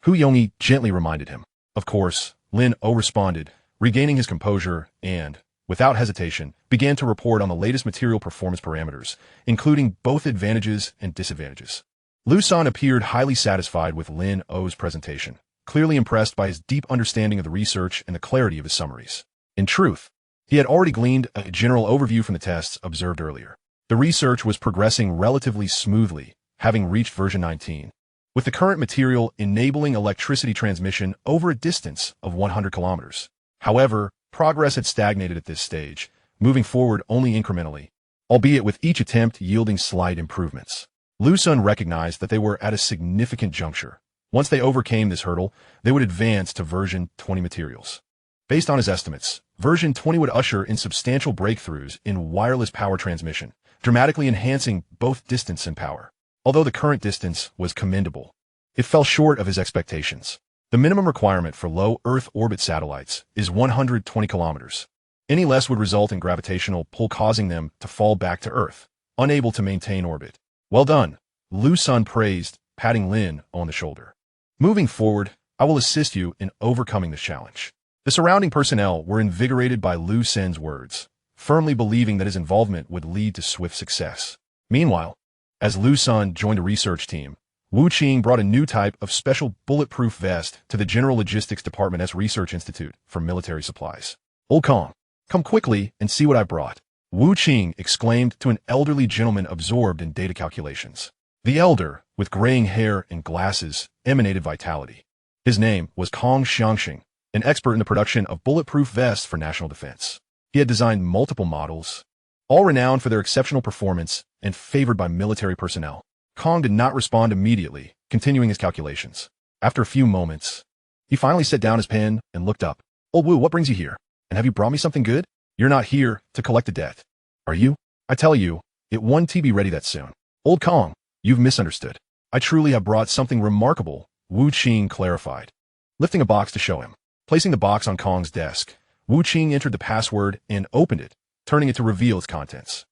S1: Hu Yongyi gently reminded him. Of course, Lin responded, regaining his composure and, without hesitation, began to report on the latest material performance parameters, including both advantages and disadvantages. Liu Sen appeared highly satisfied with Lin's presentation, clearly impressed by his deep understanding of the research and the clarity of his summaries. In truth, he had already gleaned a general overview from the tests observed earlier. The research was progressing relatively smoothly, having reached version 19, with the current material enabling electricity transmission over a distance of 100 kilometers. However, progress had stagnated at this stage, moving forward only incrementally, albeit with each attempt yielding slight improvements. Liu Sen recognized that they were at a significant juncture. Once they overcame this hurdle, they would advance to version 20 materials. Based on his estimates, version 20 would usher in substantial breakthroughs in wireless power transmission, dramatically enhancing both distance and power. Although the current distance was commendable, it fell short of his expectations. The minimum requirement for low Earth orbit satellites is 120 kilometers. Any less would result in gravitational pull causing them to fall back to Earth, unable to maintain orbit. "Well done," Liu Sen praised, patting Lin on the shoulder. "Moving forward, I will assist you in overcoming this challenge." The surrounding personnel were invigorated by Liu Sen's words, firmly believing that his involvement would lead to swift success. Meanwhile, as Liu Sen joined a research team, Wu Qing brought a new type of special bulletproof vest to the General Logistics Department's Research Institute for Military Supplies. "Old Kong, come quickly and see what I brought," Wu Qing exclaimed to an elderly gentleman absorbed in data calculations. The elder, with graying hair and glasses, emanated vitality. His name was Kong Xiangxing, an expert in the production of bulletproof vests for national defense. He had designed multiple models, all renowned for their exceptional performance and favored by military personnel. Kong did not respond immediately, continuing his calculations. After a few moments, he finally set down his pen and looked up. "Old Wu, what brings you here? And have you brought me something good? You're not here to collect a debt, are you? I tell you, it won't be ready that soon." "Old Kong, you've misunderstood. I truly have brought something remarkable," Wu Qing clarified, lifting a box to show him. Placing the box on Kong's desk, Wu Qing entered the password and opened it, turning it to reveal its contents.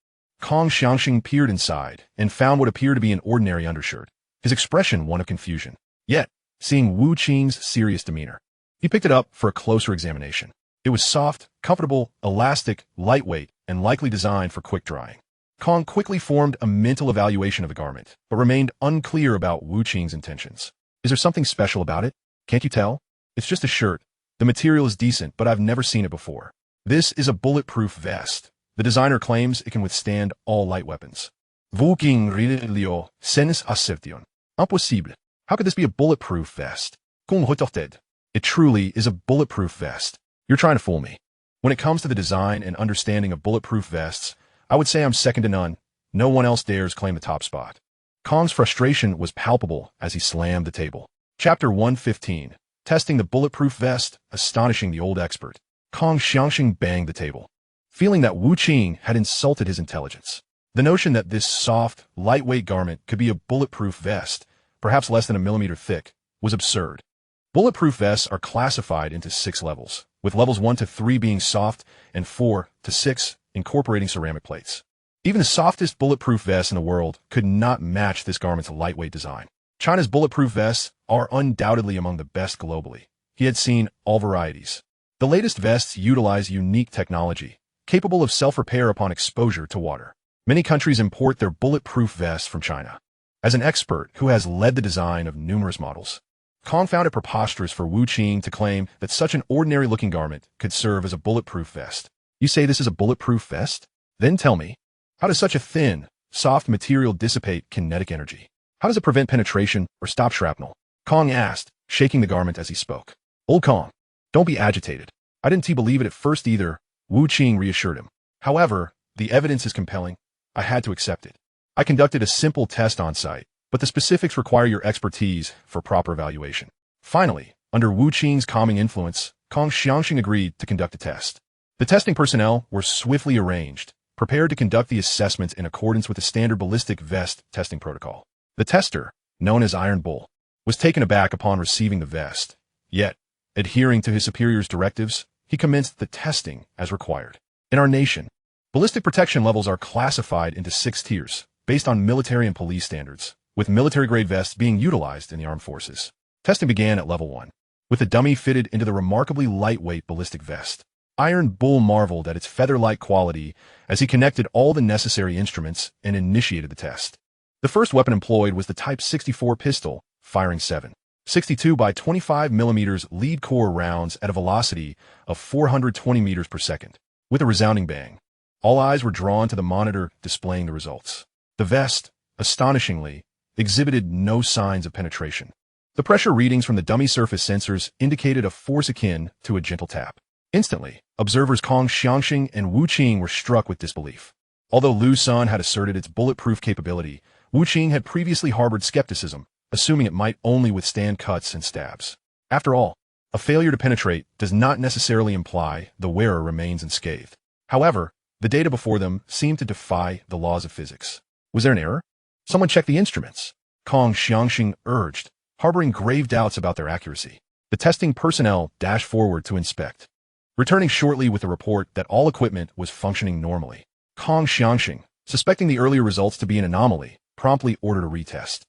S1: Kong Xiangxing peered inside and found what appeared to be an ordinary undershirt, his expression one of confusion. Yet, seeing Wu Qing's serious demeanor, he picked it up for a closer examination. It was soft, comfortable, elastic, lightweight, and likely designed for quick drying. Kong quickly formed a mental evaluation of the garment, but remained unclear about Wu Qing's intentions. "Is there something special about it? Can't you tell? It's just a shirt. The material is decent, but I've never seen it before." "This is a bulletproof vest. The designer claims it can withstand all light weapons." "Wu Qing Liu Sen's acception. Impossible. How could this be a bulletproof vest?" Kong retorted. "It truly is a bulletproof vest. You're trying to fool me. When it comes to the design and understanding of bulletproof vests, I would say I'm second to none. No one else dares claim the top spot." Kong's frustration was palpable as he slammed the table. Chapter 115. Testing the bulletproof vest, astonishing the old expert. Kong Xiangxing banged the table, feeling that Wu Qing had insulted his intelligence. The notion that this soft, lightweight garment could be a bulletproof vest, perhaps less than a millimeter thick, was absurd. Bulletproof vests are classified into 6 levels, with levels 1 to 3 being soft and 4 to 6 incorporating ceramic plates. Even the softest bulletproof vests in the world could not match this garment's lightweight design. China's bulletproof vests are undoubtedly among the best globally. He had seen all varieties. The latest vests utilize unique technology, capable of self-repair upon exposure to water. Many countries import their bulletproof vests from China. As an expert who has led the design of numerous models, Kong found it preposterous for Wu Qing to claim that such an ordinary-looking garment could serve as a bulletproof vest. You say this is a bulletproof vest? Then tell me, how does such a thin, soft material dissipate kinetic energy? How does it prevent penetration or stop shrapnel? Kong asked, shaking the garment as he spoke. Old Kong, don't be agitated. I didn't believe it at first either, Wu Qing reassured him. However, the evidence is compelling. I had to accept it. I conducted a simple test on site, but the specifics require your expertise for proper evaluation. Finally, under Wu Qing's calming influence, Kong Xiangxing agreed to conduct a test. The testing personnel were swiftly arranged, prepared to conduct the assessments in accordance with the standard ballistic vest testing protocol. The tester, known as Iron Bull, was taken aback upon receiving the vest. Yet, adhering to his superior's directives, he commenced the testing as required. In our nation, ballistic protection levels are classified into 6 tiers, based on military and police standards, with military-grade vests being utilized in the armed forces. Testing began at level 1, with the dummy fitted into the remarkably lightweight ballistic vest. Iron Bull marveled at its feather-like quality as he connected all the necessary instruments and initiated the test. The first weapon employed was the Type 64 pistol, firing 7.62 by 25 mm lead core rounds at a velocity of 420 meters per second. With a resounding bang, all eyes were drawn to the monitor displaying the results. The vest, astonishingly, exhibited no signs of penetration. The pressure readings from the dummy surface sensors indicated a force akin to a gentle tap. Instantly, observers Kong Xiangxing and Wu Qing were struck with disbelief. Although Liu Sen had asserted its bulletproof capability, Wu Qing had previously harbored skepticism, assuming it might only withstand cuts and stabs. After all, a failure to penetrate does not necessarily imply the wearer remains unscathed. However, the data before them seemed to defy the laws of physics. Was there an error? Someone check the instruments, Kong Xiangxing urged, harboring grave doubts about their accuracy. The testing personnel dashed forward to inspect, returning shortly with a report that all equipment was functioning normally. Kong Xiangxing, suspecting the earlier results to be an anomaly, promptly ordered a retest.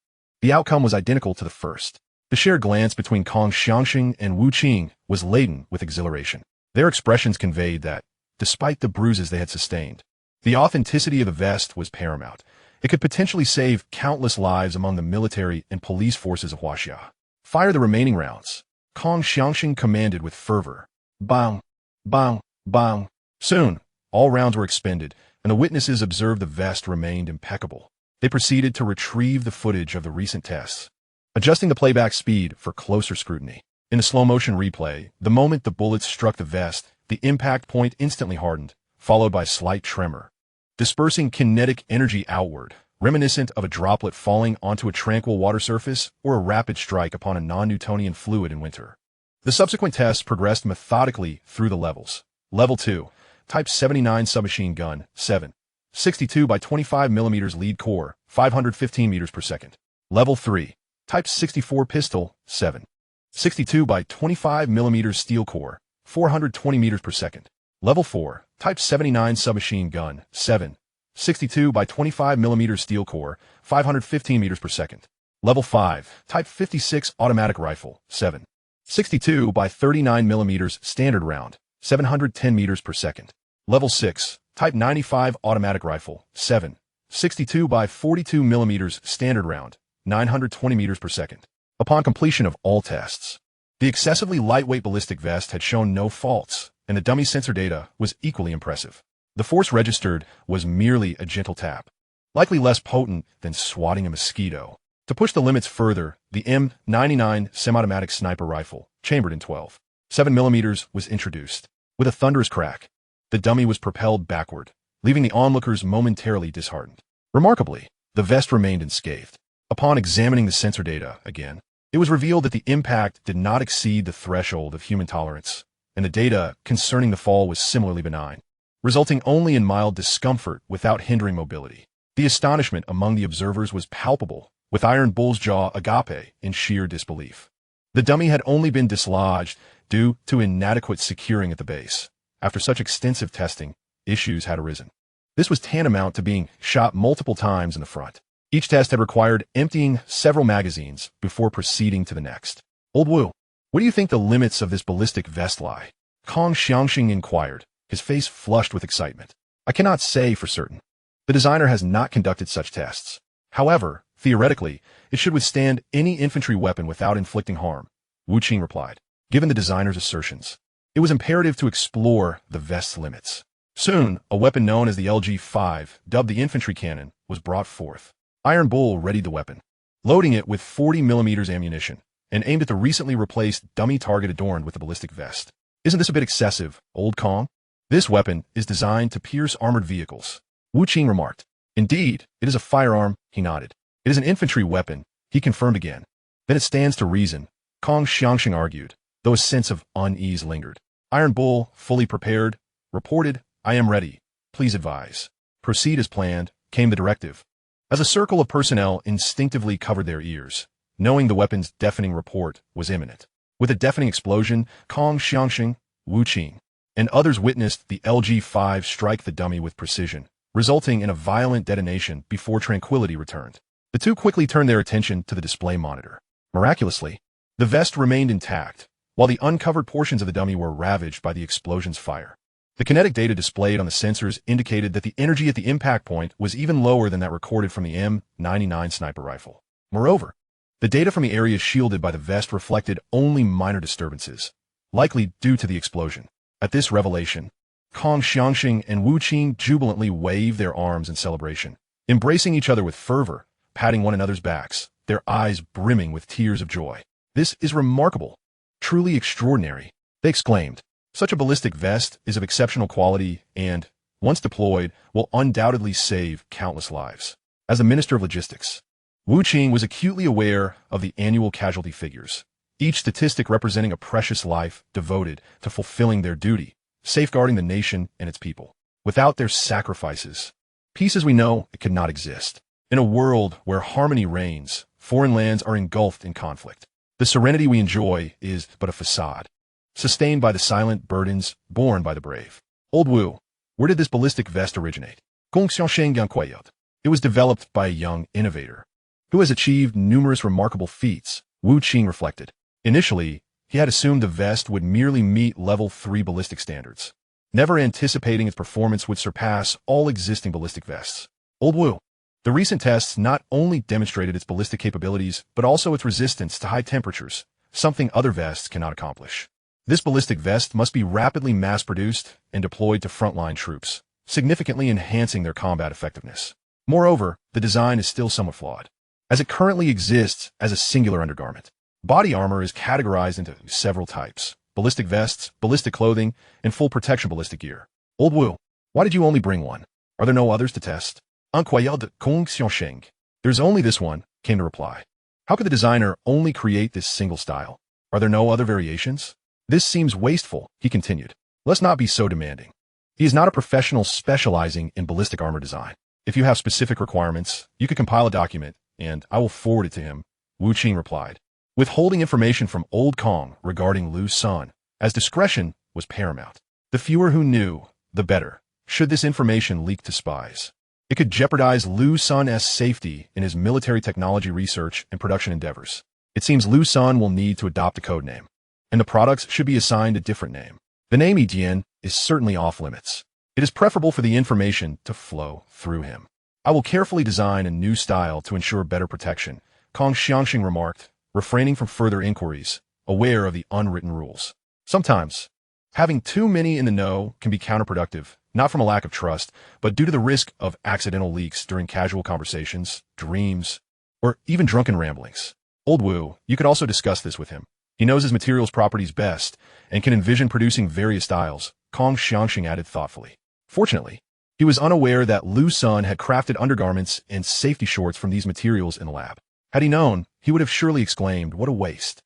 S1: The outcome was identical to the first. The shared glance between Kong Xiangxing and Wu Qing was laden with exhilaration. Their expressions conveyed that, despite the bruises they had sustained, the authenticity of the vest was paramount. It could potentially save countless lives among the military and police forces of Huaxia. Fire the remaining rounds, Kong Xiangxing commanded with fervor. Bang, bang, bang. Soon, all rounds were expended, and the witnesses observed the vest remained impeccable. They proceeded to retrieve the footage of the recent tests, adjusting the playback speed for closer scrutiny. In the slow-motion replay, the moment the bullets struck the vest, the impact point instantly hardened, followed by a slight tremor, dispersing kinetic energy outward, reminiscent of a droplet falling onto a tranquil water surface or a rapid strike upon a non-Newtonian fluid in winter. The subsequent tests progressed methodically through the levels. Level 2, Type 79 submachine gun, 7.62 by 25 mm lead core, 515 meters per second. Level 3, Type 64 pistol, 7.62 by 25 mm steel core, 420 meters per second. Level 4, Type 79 submachine gun, 7.62 by 25 mm steel core, 515 meters per second. Level 5, Type 56 automatic rifle, 7.62 by 39 mm standard round, 710 meters per second. Level 6, Type 95 automatic rifle, 7.62 by 42 mm standard round, 920 meters per second. Upon completion of all tests, the excessively lightweight ballistic vest had shown no faults, and the dummy sensor data was equally impressive. The force registered was merely a gentle tap, likely less potent than swatting a mosquito. To push the limits further, the M99 semi-automatic sniper rifle, chambered in 12.7 mm, was introduced. With a thunderous crack, the dummy was propelled backward, leaving the onlookers momentarily disheartened. Remarkably, the vest remained unscathed. Upon examining the sensor data again, it was revealed that the impact did not exceed the threshold of human tolerance, and the data concerning the fall was similarly benign, resulting only in mild discomfort without hindering mobility. The astonishment among the observers was palpable, with Iron Bull's jaw agape in sheer disbelief. The dummy had only been dislodged due to inadequate securing at the base. After such extensive testing, issues had arisen. This was tantamount to being shot multiple times in the front. Each test had required emptying several magazines before proceeding to the next. Old Wu, where do you think the limits of this ballistic vest lie? Kong Xiangxing inquired, his face flushed with excitement. I cannot say for certain. The designer has not conducted such tests. However, Theoretically, it should withstand any infantry weapon without inflicting harm, Wu Qing replied. Given the designer's assertions, it was imperative to explore the vest's limits. Soon, a weapon known as the LG-5, dubbed the infantry cannon, was brought forth. Iron Bull readied the weapon, loading it with 40mm ammunition, and aimed at the recently replaced dummy target adorned with the ballistic vest. Isn't this a bit excessive, Old Kong? This weapon is designed to pierce armored vehicles, Wu Qing remarked. Indeed, it is a firearm, he nodded. It is an infantry weapon, he confirmed again. Then it stands to reason, Kong Xiangxing argued, though a sense of unease lingered. Iron Bull, fully prepared, reported, I am ready. Please advise. Proceed as planned, came the directive. As a circle of personnel instinctively covered their ears, knowing the weapon's deafening report was imminent. With a deafening explosion, Kong Xiangxing, Wu Qing, and others witnessed the LG-5 strike the dummy with precision, resulting in a violent detonation before tranquility returned. The two quickly turned their attention to the display monitor. Miraculously, the vest remained intact, while the uncovered portions of the dummy were ravaged by the explosion's fire. The kinetic data displayed on the sensors indicated that the energy at the impact point was even lower than that recorded from the M99 sniper rifle. Moreover, the data from the area shielded by the vest reflected only minor disturbances, likely due to the explosion. At this revelation, Kong Xiangxing and Wu Qing jubilantly waved their arms in celebration, embracing each other with fervor, patting one another's backs, their eyes brimming with tears of joy. This is remarkable, truly extraordinary, they exclaimed. Such a ballistic vest is of exceptional quality and, once deployed, will undoubtedly save countless lives. As the Minister of Logistics, Wu Qing was acutely aware of the annual casualty figures, each statistic representing a precious life devoted to fulfilling their duty, safeguarding the nation and its people. Without their sacrifices, peace as we know it could not exist. In a world where harmony reigns, foreign lands are engulfed in conflict. The serenity we enjoy is but a facade, sustained by the silent burdens borne by the brave. Old Wu, where did this ballistic vest originate? It was developed by a young innovator, who has achieved numerous remarkable feats, Wu Qing reflected. Initially, he had assumed the vest would merely meet level 3 ballistic standards, never anticipating its performance would surpass all existing ballistic vests. Old Wu, the recent tests not only demonstrated its ballistic capabilities, but also its resistance to high temperatures, something other vests cannot accomplish. This ballistic vest must be rapidly mass-produced and deployed to frontline troops, significantly enhancing their combat effectiveness. Moreover, the design is still somewhat flawed, as it currently exists as a singular undergarment. Body armor is categorized into several types: ballistic vests, ballistic clothing, and full protection ballistic gear. Old Wu, why did you only bring one? Are there no others to test? Incroyable Kong Xiangxing. There's only this one, came the reply. How could the designer only create this single style? Are there no other variations? This seems wasteful, he continued. Let's not be so demanding. He is not a professional specializing in ballistic armor design. If you have specific requirements, you could compile a document, and I will forward it to him, Wu Qing replied, withholding information from Old Kong regarding Liu Sen, as discretion was paramount. The fewer who knew, the better, should this information leak to spies. It could jeopardize Liu Sen's safety in his military technology research and production endeavors. It seems Liu Sen will need to adopt a code name, and the products should be assigned a different name. The name Edian is certainly off limits. It is preferable for the information to flow through him. I will carefully design a new style to ensure better protection, Kong Xiangxing remarked, refraining from further inquiries, aware of the unwritten rules. Sometimes, having too many in the know can be counterproductive, not from a lack of trust, but due to the risk of accidental leaks during casual conversations, dreams, or even drunken ramblings. Old Wu, you could also discuss this with him. He knows his material's properties best and can envision producing various styles, Kong Xiangxing added thoughtfully. Fortunately, he was unaware that Liu Sen had crafted undergarments and safety shorts from these materials in the lab. Had he known, he would have surely exclaimed, what a waste.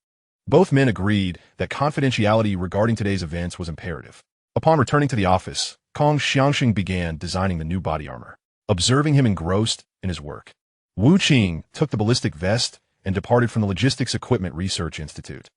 S1: Both men agreed that confidentiality regarding today's events was imperative. Upon returning to the office, Kong Xiangxing began designing the new body armor, observing him engrossed in his work. Wu Qing took the ballistic vest and departed from the Logistics Equipment Research Institute,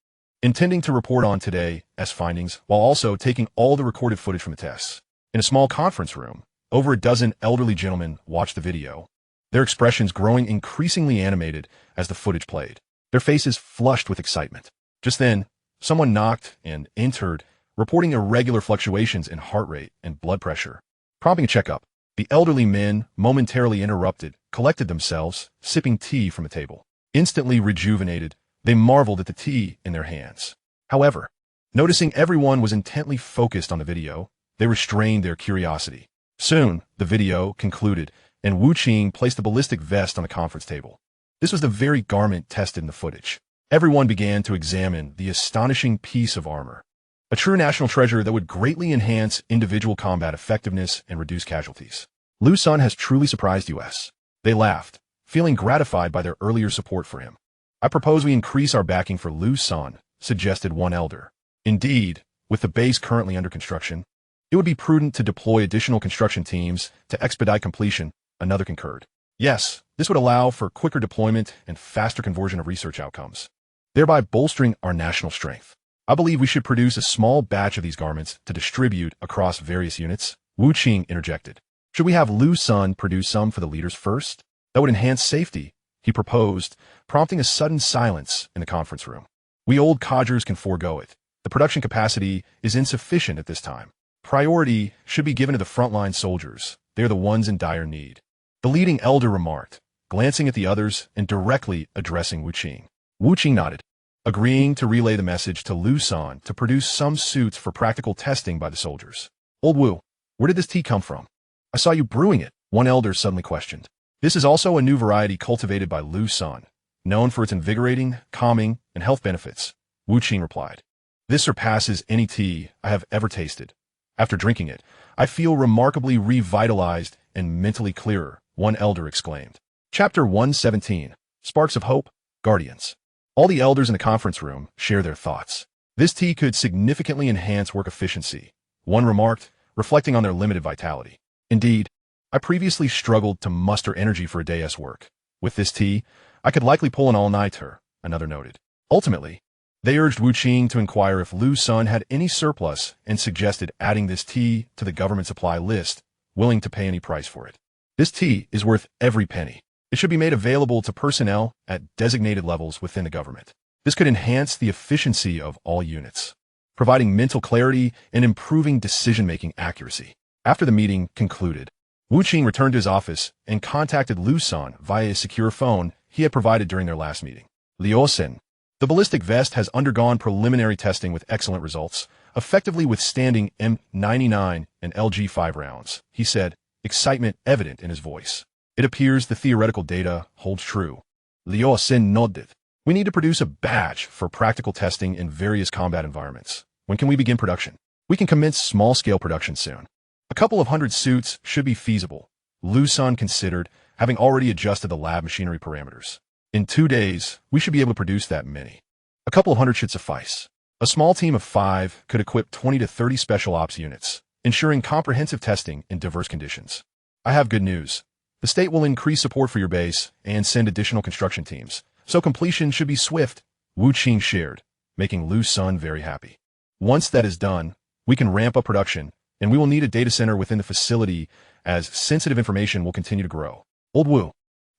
S1: intending to report on today's findings while also taking all the recorded footage from the tests. In a small conference room, over a dozen elderly gentlemen watched the video, their expressions growing increasingly animated as the footage played, their faces flushed with excitement. Just then, someone knocked and entered, reporting irregular fluctuations in heart rate and blood pressure. Prompting a checkup, the elderly men momentarily interrupted collected themselves, sipping tea from a table. Instantly rejuvenated, they marveled at the tea in their hands. However, noticing everyone was intently focused on the video, they restrained their curiosity. Soon, the video concluded, and Wu Qing placed the ballistic vest on the conference table. This was the very garment tested in the footage. Everyone began to examine the astonishing piece of armor. A true national treasure that would greatly enhance individual combat effectiveness and reduce casualties. Liu Sen has truly surprised us. They laughed, feeling gratified by their earlier support for him. I propose we increase our backing for Liu Sen, suggested one elder. Indeed, with the base currently under construction, it would be prudent to deploy additional construction teams to expedite completion, another concurred. Yes, this would allow for quicker deployment and faster conversion of research outcomes, thereby bolstering our national strength. I believe we should produce a small batch of these garments to distribute across various units, Wu Qing interjected. Should we have Liu Sen produce some for the leaders first? That would enhance safety, he proposed, prompting a sudden silence in the conference room. We old codgers can forego it. The production capacity is insufficient at this time. Priority should be given to the frontline soldiers. They are the ones in dire need. The leading elder remarked, glancing at the others and directly addressing Wu Qing. Wu Qing nodded, agreeing to relay the message to Liu Sen to produce some suits for practical testing by the soldiers. Old Wu, where did this tea come from? I saw you brewing it, one elder suddenly questioned. This is also a new variety cultivated by Liu Sen, known for its invigorating, calming, and health benefits, Wu Qing replied. This surpasses any tea I have ever tasted. After drinking it, I feel remarkably revitalized and mentally clearer, one elder exclaimed. Chapter 117, Sparks of Hope, Guardians. All the elders in the conference room share their thoughts. This tea could significantly enhance work efficiency, one remarked, reflecting on their limited vitality. Indeed, I previously struggled to muster energy for a day's work. With this tea, I could likely pull an all-nighter, another noted. Ultimately, they urged Wu Qing to inquire if Liu Sen had any surplus and suggested adding this tea to the government supply list, willing to pay any price for it. This tea is worth every penny. It should be made available to personnel at designated levels within the government. This could enhance the efficiency of all units, providing mental clarity and improving decision-making accuracy. After the meeting concluded, Wu Qing returned to his office and contacted Liu Sen via a secure phone he had provided during their last meeting. Liu Sen. The ballistic vest has undergone preliminary testing with excellent results, effectively withstanding M99 and LG5 rounds, he said, excitement evident in his voice. It appears the theoretical data holds true. Liu Sen nodded. We need to produce a batch for practical testing in various combat environments. When can we begin production? We can commence small-scale production soon. A couple of hundred suits should be feasible, Liu Sen considered, having already adjusted the lab machinery parameters. In 2 days, we should be able to produce that many. A couple of hundred should suffice. A small team of 5 could equip 20 to 30 special ops units, ensuring comprehensive testing in diverse conditions. I have good news. The state will increase support for your base and send additional construction teams, so completion should be swift, Wu Qing shared, making Liu Sen very happy. Once that is done, we can ramp up production, and we will need a data center within the facility as sensitive information will continue to grow. Old Wu,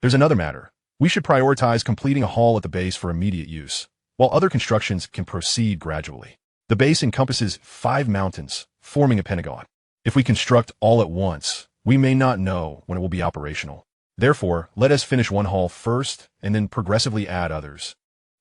S1: there's another matter. We should prioritize completing a hall at the base for immediate use, while other constructions can proceed gradually. The base encompasses 5 mountains, forming a pentagon. If we construct all at once, we may not know when it will be operational. Therefore, let us finish one hall first and then progressively add others,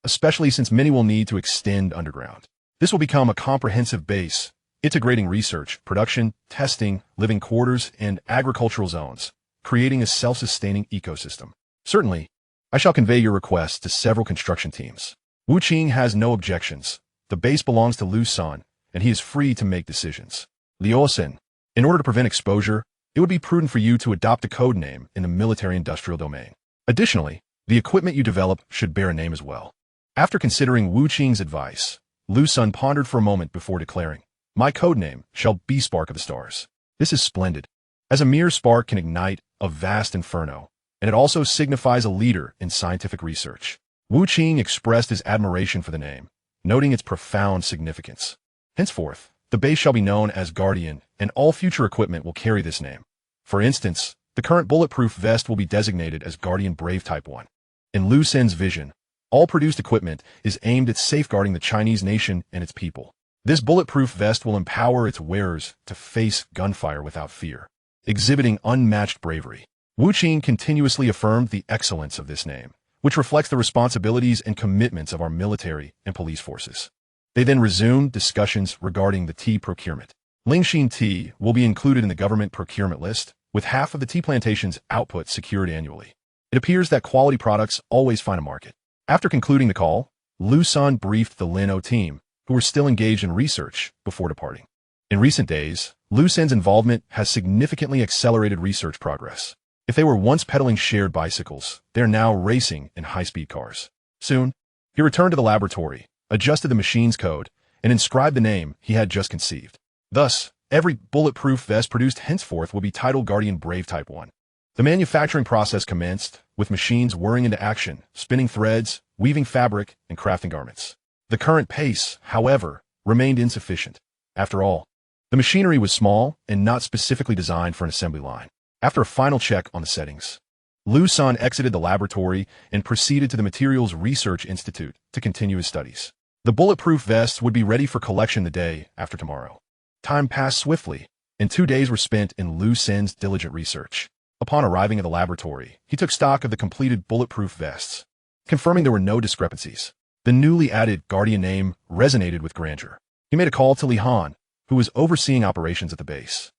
S1: especially since many will need to extend underground. This will become a comprehensive base, integrating research, production, testing, living quarters, and agricultural zones, creating a self-sustaining ecosystem. Certainly, I shall convey your request to several construction teams. Wu Qing has no objections. The base belongs to Liu Sen, and he is free to make decisions. Liu Sen, in order to prevent exposure, it would be prudent for you to adopt a code name in the military-industrial domain. Additionally, the equipment you develop should bear a name as well. After considering Wu Qing's advice, Liu Sen pondered for a moment before declaring, my code name shall be Spark of the Stars. This is splendid, as a mere spark can ignite a vast inferno, and it also signifies a leader in scientific research. Wu Qing expressed his admiration for the name, noting its profound significance. Henceforth, the base shall be known as Guardian, and all future equipment will carry this name. For instance, the current bulletproof vest will be designated as Guardian Brave Type 1. In Liu Sen's vision, all produced equipment is aimed at safeguarding the Chinese nation and its people. This bulletproof vest will empower its wearers to face gunfire without fear, exhibiting unmatched bravery. Wu Qing continuously affirmed the excellence of this name, which reflects the responsibilities and commitments of our military and police forces. They then resumed discussions regarding the tea procurement. Lingxin tea will be included in the government procurement list, with half of the tea plantation's output secured annually. It appears that quality products always find a market. After concluding the call, Liu Sen briefed the Lin O team, who were still engaged in research, before departing. In recent days, Liu Sen's involvement has significantly accelerated research progress. If they were once pedaling shared bicycles, they are now racing in high-speed cars. Soon, he returned to the laboratory, adjusted the machine's code, and inscribed the name he had just conceived. Thus, every bulletproof vest produced henceforth will be titled Guardian Brave Type 1. The manufacturing process commenced, with machines whirring into action, spinning threads, weaving fabric, and crafting garments. The current pace, however, remained insufficient. After all, the machinery was small and not specifically designed for an assembly line. After a final check on the settings, Liu Sen exited the laboratory and proceeded to the Materials Research Institute to continue his studies. The bulletproof vests would be ready for collection the day after tomorrow. Time passed swiftly, and 2 days were spent in Liu Sen's diligent research. Upon arriving at the laboratory, he took stock of the completed bulletproof vests, confirming there were no discrepancies. The newly added Guardian name resonated with grandeur. He made a call to Li Han, who was overseeing operations at the base,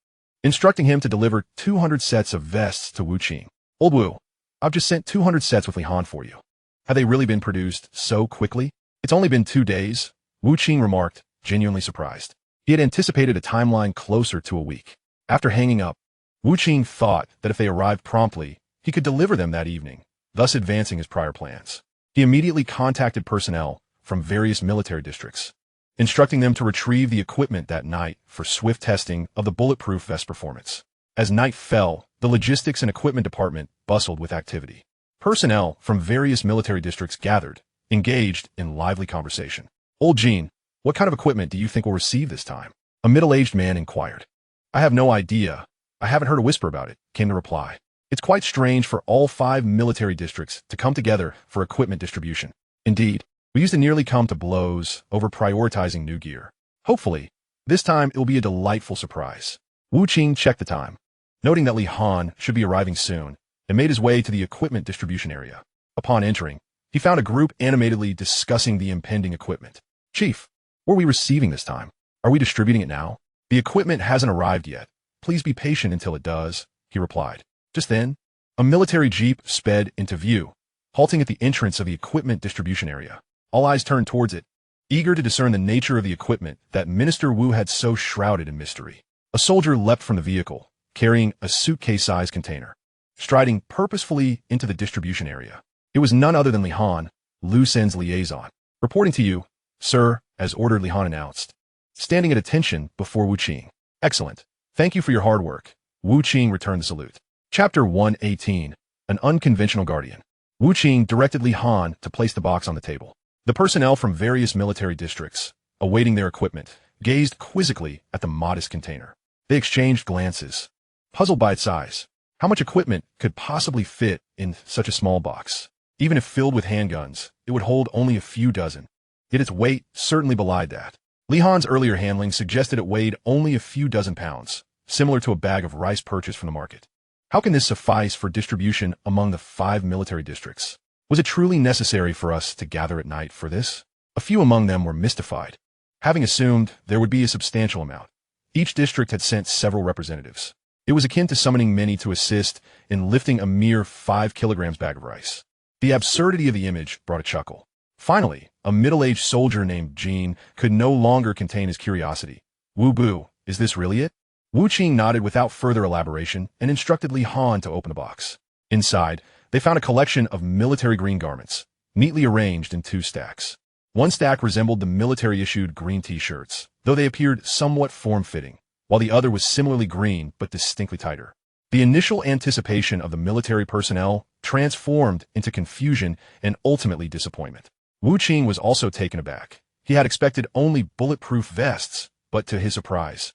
S1: instructing him to deliver 200 sets of vests to Wu Qing. Old Wu, I've just sent 200 sets with Li Han for you. Have they really been produced so quickly? It's only been 2 days, Wu Qing remarked, genuinely surprised. He had anticipated a timeline closer to a week. After hanging up, Wu Qing thought that if they arrived promptly, he could deliver them that evening, thus advancing his prior plans. He immediately contacted personnel from various military districts, instructing them to retrieve the equipment that night for swift testing of the bulletproof vest performance. As night fell, the logistics and equipment department bustled with activity. Personnel from various military districts gathered, engaged in lively conversation. Old Gene, what kind of equipment do you think we'll receive this time? A middle-aged man inquired. I have no idea. I haven't heard a whisper about it, came the reply. It's quite strange for all 5 military districts to come together for equipment distribution. Indeed, we used to nearly come to blows over prioritizing new gear. Hopefully, this time it will be a delightful surprise. Wu Qing checked the time, noting that Li Han should be arriving soon, and made his way to the equipment distribution area. Upon entering, he found a group animatedly discussing the impending equipment. Chief, what are we receiving this time? Are we distributing it now? The equipment hasn't arrived yet. Please be patient until it does, he replied. Just then, a military jeep sped into view, halting at the entrance of the equipment distribution area. All eyes turned towards it, eager to discern the nature of the equipment that Minister Wu had so shrouded in mystery. A soldier leapt from the vehicle, carrying a suitcase-sized container, striding purposefully into the distribution area. It was none other than Li Han, Liu Sen's liaison. Reporting to you, sir, as ordered, Li Han announced, standing at attention before Wu Qing. Excellent. Thank you for your hard work. Wu Qing returned the salute. Chapter 118, An Unconventional Guardian. Wu Qing directed Li Han to place the box on the table. The personnel from various military districts, awaiting their equipment, gazed quizzically at the modest container. They exchanged glances, puzzled by its size. How much equipment could possibly fit in such a small box? Even if filled with handguns, it would hold only a few dozen. Yet its weight certainly belied that. Li Han's earlier handling suggested it weighed only a few dozen pounds, similar to a bag of rice purchased from the market. How can this suffice for distribution among the 5 military districts? Was it truly necessary for us to gather at night for this? A few among them were mystified, having assumed there would be a substantial amount. Each district had sent several representatives. It was akin to summoning many to assist in lifting a mere 5 kilograms bag of rice. The absurdity of the image brought a chuckle. Finally, a middle-aged soldier named Jean could no longer contain his curiosity. Wu Bu, is this really it? Wu Qing nodded without further elaboration and instructed Li Han to open the box. Inside, they found a collection of military green garments, neatly arranged in 2 stacks. One stack resembled the military-issued green T-shirts, though they appeared somewhat form-fitting, while the other was similarly green but distinctly tighter. The initial anticipation of the military personnel transformed into confusion and ultimately disappointment. Wu Qing was also taken aback. He had expected only bulletproof vests, but to his surprise,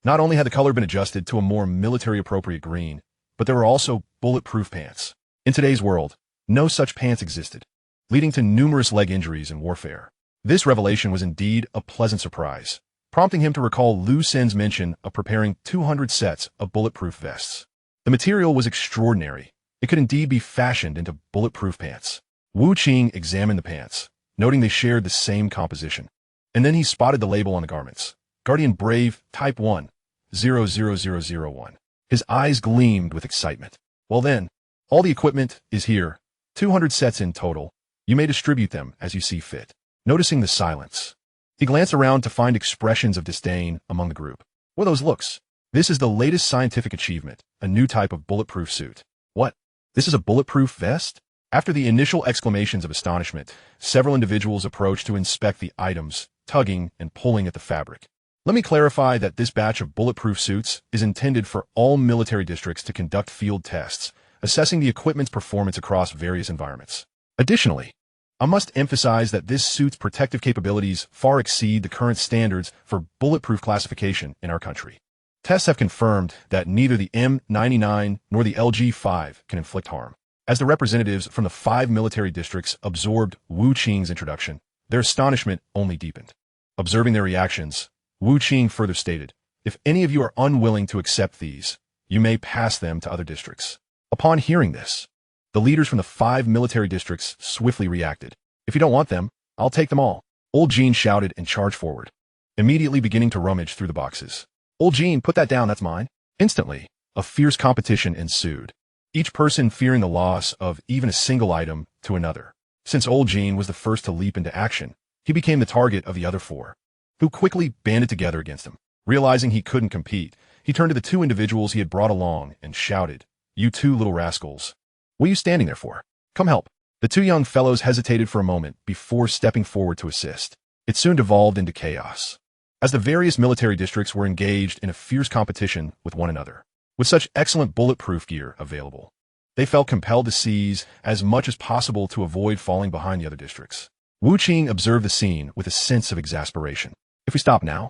S1: not only had the color been adjusted to a more military-appropriate green, but there were also bulletproof pants. In today's world, no such pants existed, leading to numerous leg injuries in warfare. This revelation was indeed a pleasant surprise, prompting him to recall Liu Sen's mention of preparing 200 sets of bulletproof vests. The material was extraordinary. It could indeed be fashioned into bulletproof pants. Wu Qing examined the pants, noting they shared the same composition. And then he spotted the label on the garments. Guardian Brave, Type 1, 00001. His eyes gleamed with excitement. Well then, all the equipment is here. 200 sets in total. You may distribute them as you see fit. Noticing the silence, he glanced around to find expressions of disdain among the group. What are those looks? This is the latest scientific achievement, a new type of bulletproof suit. What? This is a bulletproof vest? After the initial exclamations of astonishment, several individuals approached to inspect the items, tugging and pulling at the fabric. Let me clarify that this batch of bulletproof suits is intended for all military districts to conduct field tests, assessing the equipment's performance across various environments. Additionally, I must emphasize that this suit's protective capabilities far exceed the current standards for bulletproof classification in our country. Tests have confirmed that neither the M99 nor the LG5 can inflict harm. As the representatives from the 5 military districts absorbed Wu Qing's introduction, their astonishment only deepened. Observing their reactions, Wu Qing further stated, "If any of you are unwilling to accept these, you may pass them to other districts." Upon hearing this, the leaders from the 5 military districts swiftly reacted. "If you don't want them, I'll take them all." Old Jean shouted and charged forward, immediately beginning to rummage through the boxes. "Old Jean, put that down, that's mine." Instantly, a fierce competition ensued, each person fearing the loss of even a single item to another. Since Old Jean was the first to leap into action, he became the target of the other 4, who quickly banded together against him. Realizing he couldn't compete, he turned to the 2 individuals he had brought along and shouted, "You 2 little rascals. What are you standing there for? Come help." The 2 young fellows hesitated for a moment before stepping forward to assist. It soon devolved into chaos, as the various military districts were engaged in a fierce competition with one another. With such excellent bulletproof gear available, they felt compelled to seize as much as possible to avoid falling behind the other districts. Wu Qing observed the scene with a sense of exasperation. "If we stop now,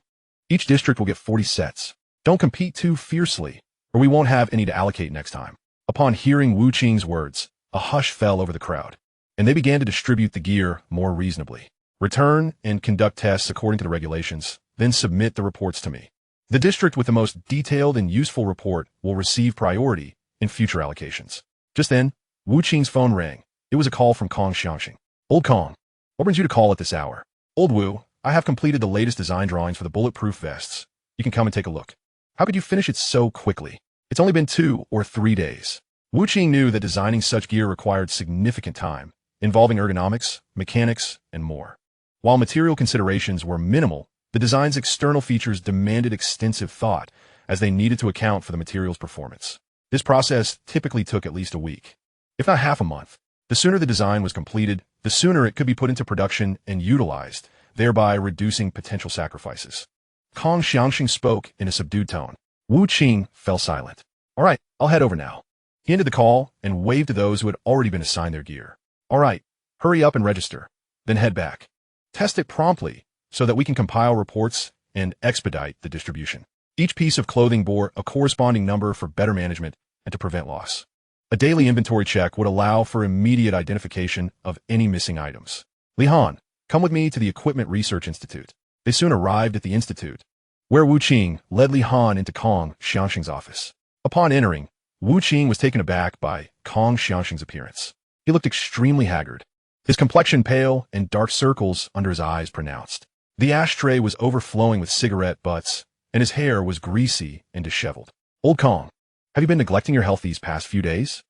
S1: each district will get 40 sets. Don't compete too fiercely, or we won't have any to allocate next time." Upon hearing Wu Qing's words, a hush fell over the crowd, and they began to distribute the gear more reasonably. "Return and conduct tests according to the regulations, then submit the reports to me. The district with the most detailed and useful report will receive priority in future allocations." Just then, Wu Qing's phone rang. It was a call from Kong Xiangxing. "Old Kong, what brings you to call at this hour?" "Old Wu, I have completed the latest design drawings for the bulletproof vests. You can come and take a look." "How could you finish it so quickly? It's only been 2 or 3 days. Wu Qing knew that designing such gear required significant time, involving ergonomics, mechanics, and more. While material considerations were minimal, the design's external features demanded extensive thought, as they needed to account for the material's performance. This process typically took at least a week, if not half a month. The sooner the design was completed, the sooner it could be put into production and utilized, thereby reducing potential sacrifices. Kong Xiangxing spoke in a subdued tone. Wu Qing fell silent. "All right, I'll head over now." He ended the call and waved to those who had already been assigned their gear. "All right, hurry up and register, then head back. Test it promptly so that we can compile reports and expedite the distribution." Each piece of clothing bore a corresponding number for better management and to prevent loss. A daily inventory check would allow for immediate identification of any missing items. "Li Han, come with me to the Equipment Research Institute." They soon arrived at the institute, where Wu Qing led Li Han into Kong Xiangxing's office. Upon entering, Wu Qing was taken aback by Kong Xiangxing's appearance. He looked extremely haggard, his complexion pale and dark circles under his eyes pronounced. The ashtray was overflowing with cigarette butts, and his hair was greasy and disheveled. "Old Kong, have you been neglecting your health these past few days?"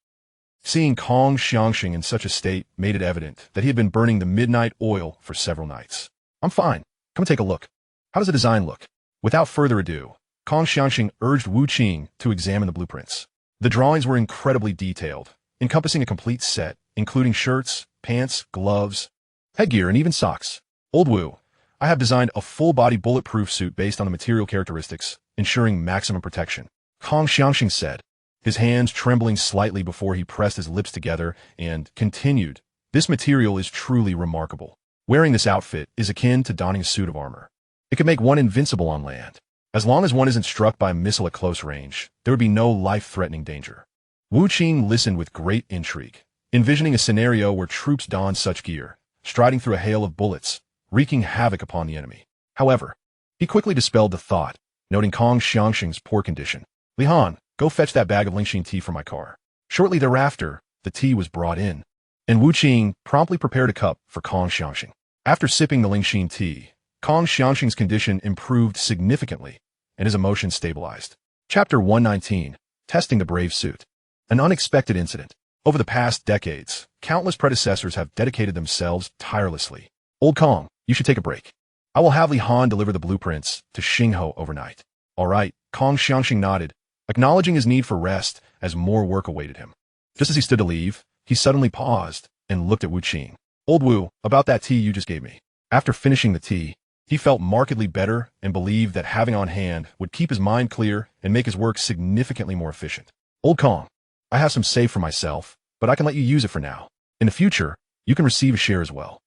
S1: Seeing Kong Xiangxing in such a state made it evident that he had been burning the midnight oil for several nights. "I'm fine. Come and take a look. How does the design look?" Without further ado, Kong Xiangxing urged Wu Qing to examine the blueprints. The drawings were incredibly detailed, encompassing a complete set, including shirts, pants, gloves, headgear, and even socks. "Old Wu, I have designed a full-body bulletproof suit based on the material characteristics, ensuring maximum protection," Kong Xiangxing said, his hands trembling slightly before he pressed his lips together and continued, "This material is truly remarkable. Wearing this outfit is akin to donning a suit of armor. It could make one invincible on land. As long as one isn't struck by a missile at close range, there would be no life-threatening danger." Wu Qing listened with great intrigue, envisioning a scenario where troops donned such gear, striding through a hail of bullets, wreaking havoc upon the enemy. However, he quickly dispelled the thought, noting Kong Xiangxing's poor condition. "Li Han, go fetch that bag of Lingxin tea from my car. Shortly thereafter, the tea was brought in, and Wu Qing promptly prepared a cup for Kong Xiangxing. After sipping the Lingxin tea, Kong Xiangxing's condition improved significantly, and his emotions stabilized. Chapter 119, Testing the Brave Suit. An unexpected incident. Over the past decades, countless predecessors have dedicated themselves tirelessly. Old Kong, you should take a break. I will have Li Han deliver the blueprints to Xinghe overnight. All right, Kong Xiangxing nodded, acknowledging his need for rest as more work awaited him. Just as he stood to leave, he suddenly paused and looked at Wu Qing. Old Wu, about that tea you just gave me. After finishing the tea, he felt markedly better and believed that having on hand would keep his mind clear and make his work significantly more efficient. Old Kong, I have some saved for myself, but I can let you use it for now. In the future, you can receive a share as well.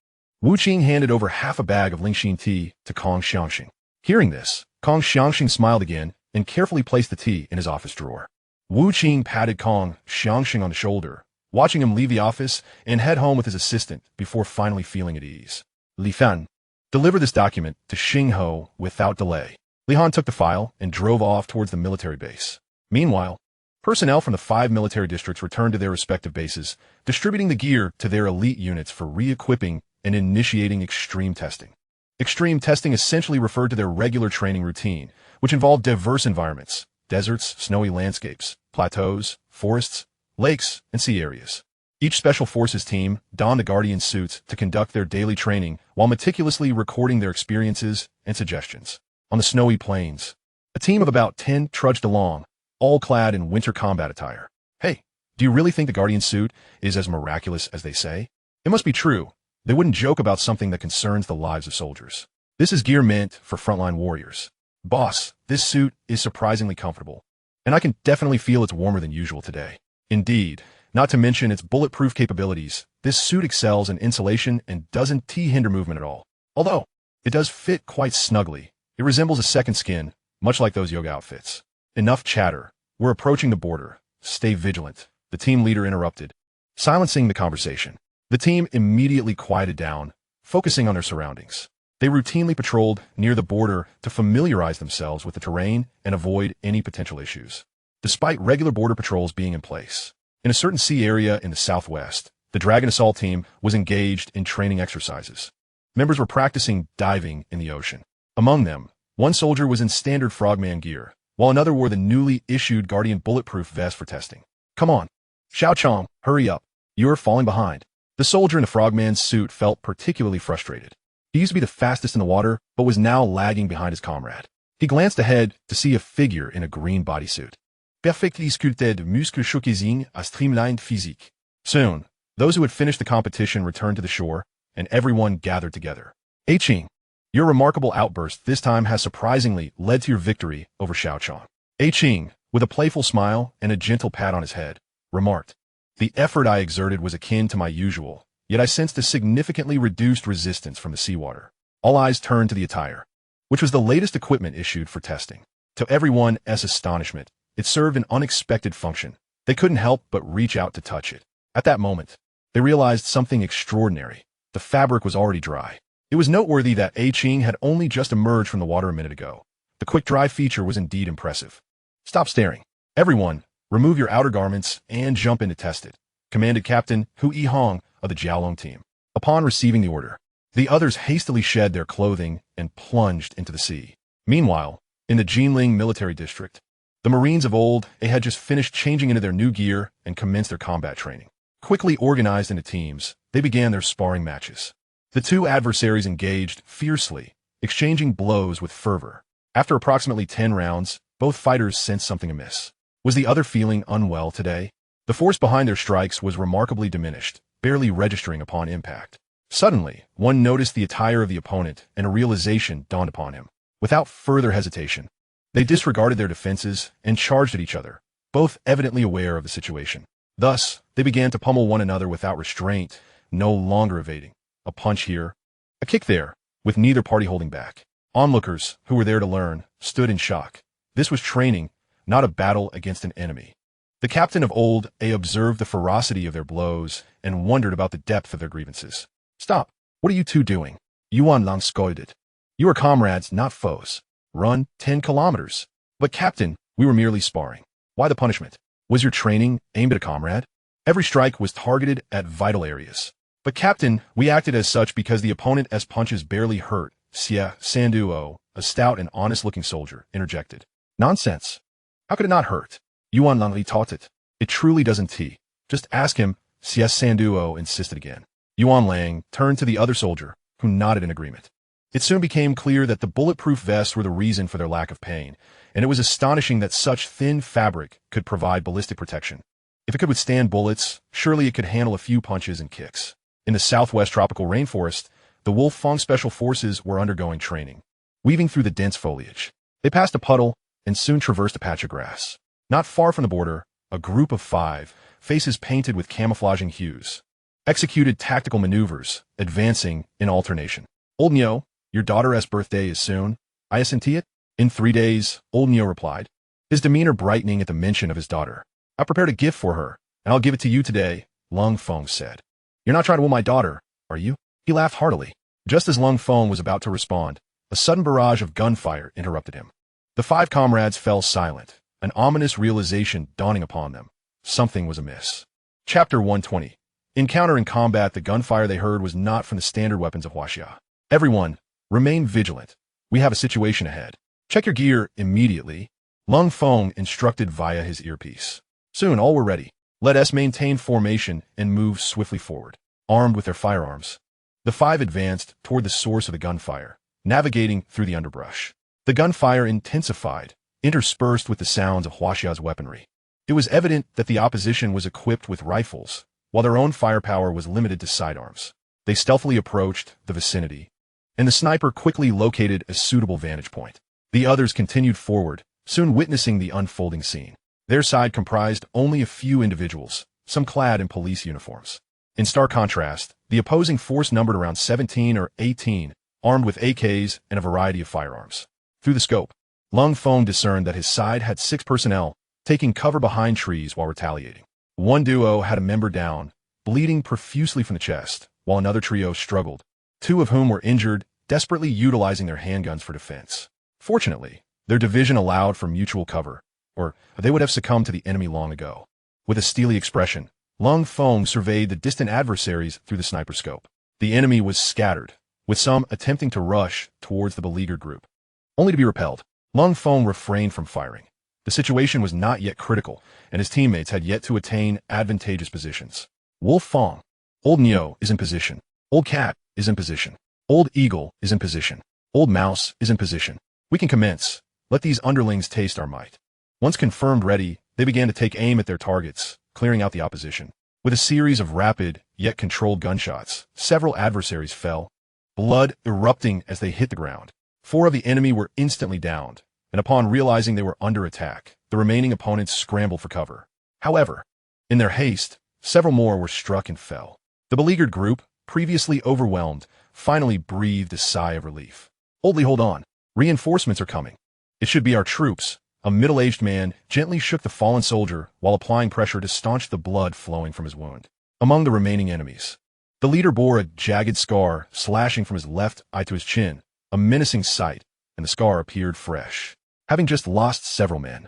S1: Wu Qing handed over half a bag of Lingxin tea to Kong Xiangxing. Hearing this, Kong Xiangxing smiled again and carefully placed the tea in his office drawer. Wu Qing patted Kong Xiangxing on the shoulder, watching him leave the office and head home with his assistant before finally feeling at ease. Li Fan, deliver this document to Xinghe without delay. Li Han took the file and drove off towards the military base. Meanwhile, personnel from the 5 military districts returned to their respective bases, distributing the gear to their elite units for re-equipping and initiating extreme testing. Extreme testing essentially referred to their regular training routine, which involved diverse environments: deserts, snowy landscapes, plateaus, forests, lakes, and sea areas. Each Special Forces team donned the Guardian suits to conduct their daily training while meticulously recording their experiences and suggestions. On the snowy plains, a team of about 10 trudged along, all clad in winter combat attire. Hey, do you really think the Guardian suit is as miraculous as they say? It must be true. They wouldn't joke about something that concerns the lives of soldiers. This is gear meant for frontline warriors. Boss, this suit is surprisingly comfortable, and I can definitely feel it's warmer than usual today. Indeed, not to mention its bulletproof capabilities, this suit excels in insulation and doesn't hinder movement at all. Although, it does fit quite snugly. It resembles a second skin, much like those yoga outfits. Enough chatter. We're approaching the border. Stay vigilant, the team leader interrupted, silencing the conversation. The team immediately quieted down, focusing on their surroundings. They routinely patrolled near the border to familiarize themselves with the terrain and avoid any potential issues. Despite regular border patrols being in place, in a certain sea area in the southwest, the Dragon Assault team was engaged in training exercises. Members were practicing diving in the ocean. Among them, one soldier was in standard frogman gear, while another wore the newly issued Guardian bulletproof vest for testing. Come on, Xiao Chong, hurry up. You're falling behind. The soldier in the frogman's suit felt particularly frustrated. He used to be the fastest in the water, but was now lagging behind his comrade. He glanced ahead to see a figure in a green bodysuit. Perfectly sculpted muscles choqués a streamlined physique. Soon, those who had finished the competition returned to the shore, and everyone gathered together. Qing, your remarkable outburst this time has surprisingly led to your victory over Xiao Chong. Qing, with a playful smile and a gentle pat on his head, remarked, the effort I exerted was akin to my usual, yet I sensed a significantly reduced resistance from the seawater. All eyes turned to the attire, which was the latest equipment issued for testing. To everyone's astonishment, it served an unexpected function. They couldn't help but reach out to touch it. At that moment, they realized something extraordinary. The fabric was already dry. It was noteworthy that Qing had only just emerged from the water a minute ago. The quick-dry feature was indeed impressive. Stop staring. Everyone, remove your outer garments and jump in to test it, commanded Captain Hu Yihong of the Jiaolong team. Upon receiving the order, the others hastily shed their clothing and plunged into the sea. Meanwhile, in the Jinling military district, the Marines of old had just finished changing into their new gear and commenced their combat training. Quickly organized into teams, they began their sparring matches. The two adversaries engaged fiercely, exchanging blows with fervor. After approximately 10 rounds, both fighters sensed something amiss. Was the other feeling unwell today? The force behind their strikes was remarkably diminished, barely registering upon impact. Suddenly, one noticed the attire of the opponent, and a realization dawned upon him. Without further hesitation, they disregarded their defenses and charged at each other, both evidently aware of the situation. Thus, they began to pummel one another without restraint, no longer evading. A punch here, a kick there, with neither party holding back. Onlookers, who were there to learn, stood in shock. This was training, not a battle against an enemy. The captain of old observed the ferocity of their blows and wondered about the depth of their grievances. Stop! What are you two doing? Yuan Lang scolded. You are comrades, not foes. Run 10 kilometers. But captain, we were merely sparring. Why the punishment? Was your training aimed at a comrade? Every strike was targeted at vital areas. But Captain, we acted as such because the opponent's punches barely hurt. Liu Sen, a stout and honest-looking soldier, interjected. Nonsense. How could it not hurt? Yuan Lanli taught it. It truly doesn't. Just ask him, Liu Sen insisted again. Yuan Lang turned to the other soldier, who nodded in agreement. It soon became clear that the bulletproof vests were the reason for their lack of pain, and it was astonishing that such thin fabric could provide ballistic protection. If it could withstand bullets, surely it could handle a few punches and kicks. In the southwest tropical rainforest, the Wolf Fong Special Forces were undergoing training. Weaving through the dense foliage, they passed a puddle and soon traversed a patch of grass. Not far from the border, a group of 5, faces painted with camouflaging hues, executed tactical maneuvers, advancing in alternation. Old Nyo, your daughter's birthday is soon. I assent it? In 3 days, Old Nyo replied, his demeanor brightening at the mention of his daughter. I prepared a gift for her, and I'll give it to you today, Lung Feng said. You're not trying to woo my daughter, are you? He laughed heartily. Just as Lung Feng was about to respond, a sudden barrage of gunfire interrupted him. The 5 comrades fell silent, an ominous realization dawning upon them. Something was amiss. Chapter 120. Encounter in combat. The gunfire they heard was not from the standard weapons of Huaxia. Everyone, remain vigilant. We have a situation ahead. Check your gear immediately, Lung Feng instructed via his earpiece. Soon all were ready. Let us maintain formation and move swiftly forward. Armed with their firearms, the 5 advanced toward the source of the gunfire, navigating through the underbrush. The gunfire intensified, interspersed with the sounds of Huaxia's weaponry. It was evident that the opposition was equipped with rifles, while their own firepower was limited to sidearms. They stealthily approached the vicinity, and the sniper quickly located a suitable vantage point. The others continued forward, soon witnessing the unfolding scene. Their side comprised only a few individuals, some clad in police uniforms. In stark contrast, the opposing force numbered around 17 or 18, armed with AKs and a variety of firearms. Through the scope, Lung Feng discerned that his side had 6 personnel, taking cover behind trees while retaliating. One duo had a member down, bleeding profusely from the chest, while another trio struggled, 2 of whom were injured, desperately utilizing their handguns for defense. Fortunately, their division allowed for mutual cover, or they would have succumbed to the enemy long ago. With a steely expression, Lung Feng surveyed the distant adversaries through the sniper scope. The enemy was scattered, with some attempting to rush towards the beleaguered group, only to be repelled. Lung Feng refrained from firing. The situation was not yet critical, and his teammates had yet to attain advantageous positions. Wolf Fong. Old Nyo is in position. Old Cat is in position. Old Eagle is in position. Old Mouse is in position. We can commence. Let these underlings taste our might. Once confirmed ready, they began to take aim at their targets, clearing out the opposition. With a series of rapid, yet controlled gunshots, several adversaries fell, blood erupting as they hit the ground. 4 of the enemy were instantly downed, and upon realizing they were under attack, the remaining opponents scrambled for cover. However, in their haste, several more were struck and fell. The beleaguered group, previously overwhelmed, finally breathed a sigh of relief. Oldly, hold on. Reinforcements are coming. It should be our troops. A middle-aged man gently shook the fallen soldier while applying pressure to staunch the blood flowing from his wound. Among the remaining enemies, the leader bore a jagged scar slashing from his left eye to his chin, a menacing sight, and the scar appeared fresh, having just lost several men.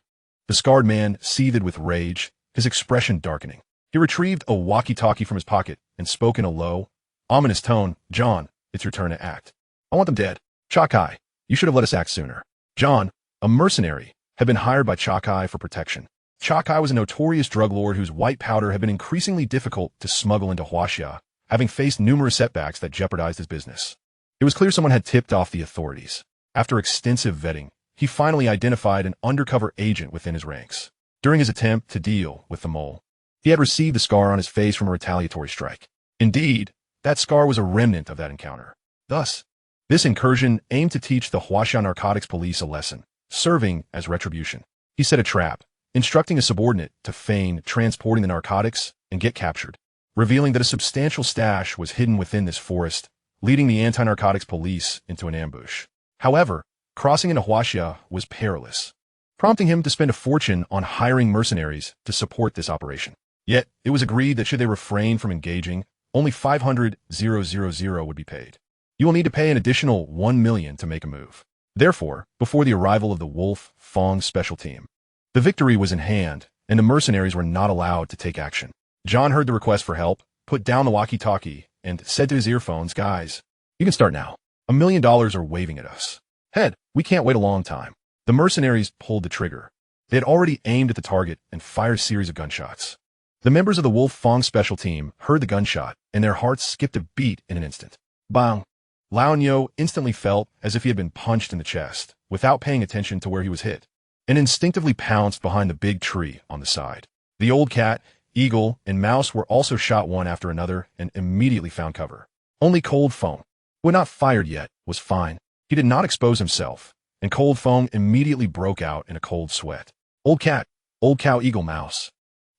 S1: The scarred man seethed with rage, his expression darkening. He retrieved a walkie-talkie from his pocket and spoke in a low, ominous tone. John, it's your turn to act. I want them dead. Chakai, you should have let us act sooner. John, a mercenary, had been hired by Chakai for protection. Chakai was a notorious drug lord whose white powder had been increasingly difficult to smuggle into Huaxia, having faced numerous setbacks that jeopardized his business. It was clear someone had tipped off the authorities. After extensive vetting, he finally identified an undercover agent within his ranks. During his attempt to deal with the mole, he had received the scar on his face from a retaliatory strike. Indeed, that scar was a remnant of that encounter. Thus, this incursion aimed to teach the Huaxia Narcotics Police a lesson, serving as retribution. He set a trap, instructing a subordinate to feign transporting the narcotics and get captured, revealing that a substantial stash was hidden within this forest, leading the anti-narcotics police into an ambush. However, crossing into Huaxia was perilous, prompting him to spend a fortune on hiring mercenaries to support this operation. Yet, it was agreed that should they refrain from engaging, only 500,000 would be paid. You will need to pay an additional 1 million to make a move. Therefore, before the arrival of the Wolf Fong special team, The victory was in hand, and the mercenaries were not allowed to take action. John heard the request for help, put down the walkie-talkie, and said to his earphones, "Guys, you can start now. $1 million are waving at us. Head, we can't wait a long time." The mercenaries pulled the trigger. They had already aimed at the target and fired a series of gunshots. The members of the Wolf Fong special team heard the gunshot, and their hearts skipped a beat in an instant. Bang! Lao Nyo instantly felt as if he had been punched in the chest, without paying attention to where he was hit, and instinctively pounced behind the big tree on the side. The old cat, eagle, and mouse were also shot one after another and immediately found cover. Only Cold Fong, who had not fired yet, was fine. He did not expose himself, and Cold Fong immediately broke out in a cold sweat. "Old cat, old cow, eagle, mouse.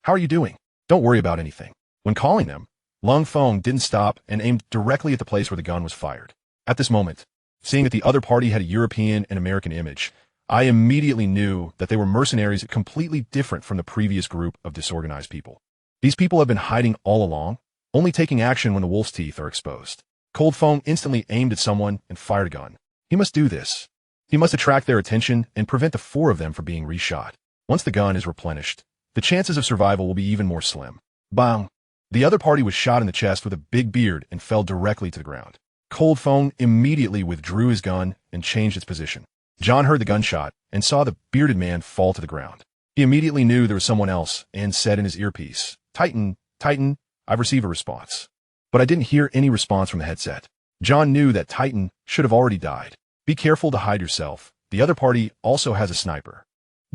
S1: How are you doing? Don't worry about anything." When calling them, Lung Fong didn't stop and aimed directly at the place where the gun was fired. At this moment, seeing that the other party had a European and American image, I immediately knew that they were mercenaries completely different from the previous group of disorganized people. These people have been hiding all along, only taking action when the wolf's teeth are exposed. Cold Fong instantly aimed at someone and fired a gun. He must do this. He must attract their attention and prevent the four of them from being reshot. Once the gun is replenished, the chances of survival will be even more slim. Bang! The other party was shot in the chest with a big beard and fell directly to the ground. Cold Fong immediately withdrew his gun and changed its position. John heard the gunshot and saw the bearded man fall to the ground. He immediately knew there was someone else and said in his earpiece, "Titan, Titan, I've received a response." But I didn't hear any response from the headset. John knew that Titan should have already died. "Be careful to hide yourself. The other party also has a sniper.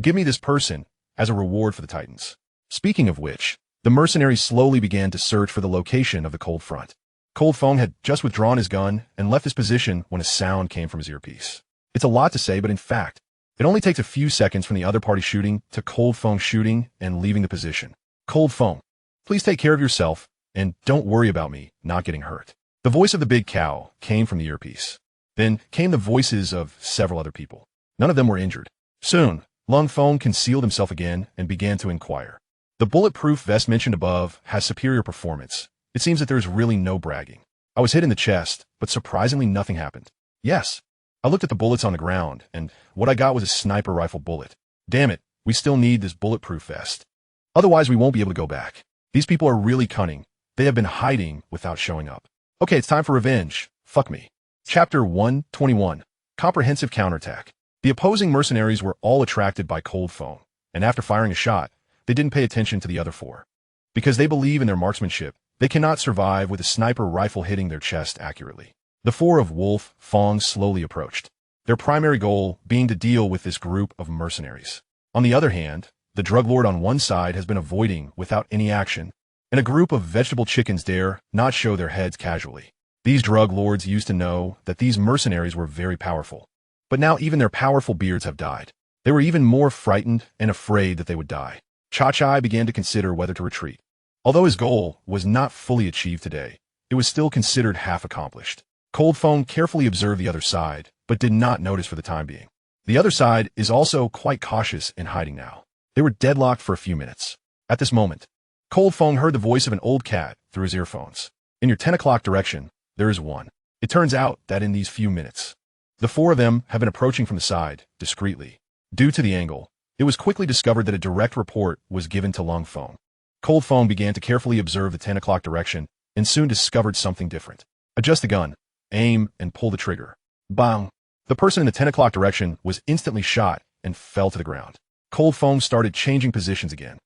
S1: Give me this person as a reward for the Titans." Speaking of which, the mercenaries slowly began to search for the location of the cold front. Cold Fong had just withdrawn his gun and left his position when a sound came from his earpiece. It's a lot to say, but in fact, it only takes a few seconds from the other party shooting to Cold Fong shooting and leaving the position. "Cold Fong, please take care of yourself, and don't worry about me not getting hurt." The voice of the big cow came from the earpiece. Then came the voices of several other people. None of them were injured. Soon, Lung Fong concealed himself again and began to inquire. "The bulletproof vest mentioned above has superior performance. It seems that there is really no bragging. I was hit in the chest, but surprisingly nothing happened. Yes. I looked at the bullets on the ground, and what I got was a sniper rifle bullet. Damn it, we still need this bulletproof vest. Otherwise we won't be able to go back. These people are really cunning. They have been hiding without showing up. Okay, it's time for revenge. Fuck me." Chapter 121. Comprehensive Counterattack. The opposing mercenaries were all attracted by Cold Fong, and after firing a shot, they didn't pay attention to the other four. Because they believe in their marksmanship, they cannot survive with a sniper rifle hitting their chest accurately. The four of Wolf Fong slowly approached, their primary goal being to deal with this group of mercenaries. On the other hand, the drug lord on one side has been avoiding without any action, and a group of vegetable chickens dare not show their heads casually. These drug lords used to know that these mercenaries were very powerful, but now even their powerful beards have died. They were even more frightened and afraid that they would die. Cha-Chai began to consider whether to retreat. Although his goal was not fully achieved today, it was still considered half accomplished. Cold Fong carefully observed the other side, but did not notice for the time being. The other side is also quite cautious in hiding now. They were deadlocked for a few minutes. At this moment, Cold Fong heard the voice of an old cat through his earphones. "In your 10 o'clock direction, there is one." It turns out that in these few minutes, the four of them have been approaching from the side, discreetly. Due to the angle, it was quickly discovered that a direct report was given to Lung Fong. Cold Fong began to carefully observe the 10 o'clock direction and soon discovered something different. Adjust the gun, aim, and pull the trigger. Bang! The person in the 10 o'clock direction was instantly shot and fell to the ground. Cold Fong started changing positions again.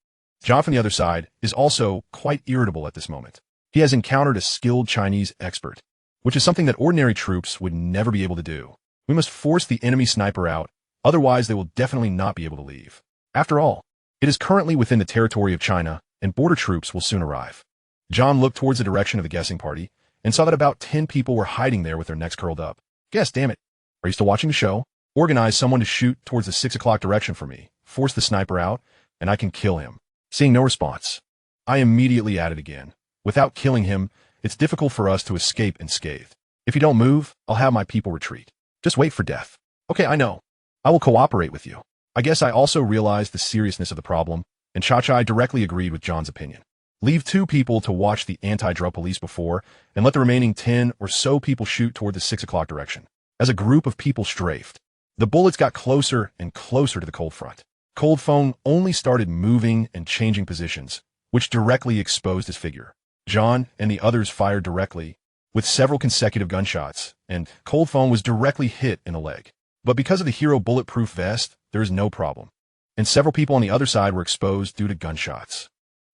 S1: John from the other side is also quite irritable at this moment. He has encountered a skilled Chinese expert, which is something that ordinary troops would never be able to do. We must force the enemy sniper out, otherwise they will definitely not be able to leave. After all, it is currently within the territory of China, and border troops will soon arrive. John looked towards the direction of the guessing party and saw that about 10 people were hiding there with their necks curled up. "Guess, damn it. Are you still watching the show? Organize someone to shoot towards the 6 o'clock direction for me, force the sniper out, and I can kill him." Seeing no response, I immediately added again. "Without killing him, it's difficult for us to escape unscathed. If you don't move, I'll have my people retreat. Just wait for death." "Okay, I know. I will cooperate with you." I guess I also realized the seriousness of the problem, and Cha-Chai directly agreed with John's opinion. Leave 2 people to watch the anti-drug police before, and let the remaining 10 or so people shoot toward the 6 o'clock direction. As a group of people strafed, the bullets got closer and closer to the cold front. Cold Phone only started moving and changing positions, which directly exposed his figure. John and the others fired directly, with several consecutive gunshots, and Cold Phone was directly hit in the leg. But because of the hero bulletproof vest, there is no problem, and several people on the other side were exposed due to gunshots.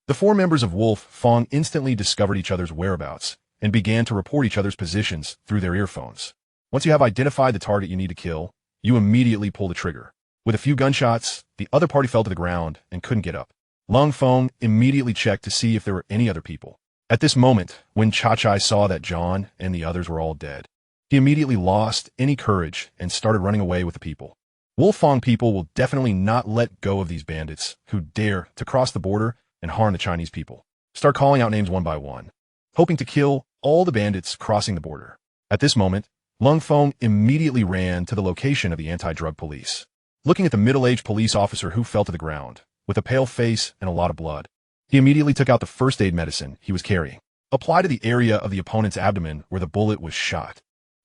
S1: The four members of Wolf Fong instantly discovered each other's whereabouts and began to report each other's positions through their earphones. Once you have identified the target you need to kill, you immediately pull the trigger. With a few gunshots, the other party fell to the ground and couldn't get up. Lung Fong immediately checked to see if there were any other people. At this moment, when Cha-Chai saw that John and the others were all dead, he immediately lost any courage and started running away with the people. Wolf Fong people will definitely not let go of these bandits who dare to cross the border and harm the Chinese people. Start calling out names one by one, hoping to kill all the bandits crossing the border. At this moment, Lung Fong immediately ran to the location of the anti-drug police. Looking at the middle-aged police officer who fell to the ground, with a pale face and a lot of blood, he immediately took out the first aid medicine he was carrying, applied to the area of the opponent's abdomen where the bullet was shot.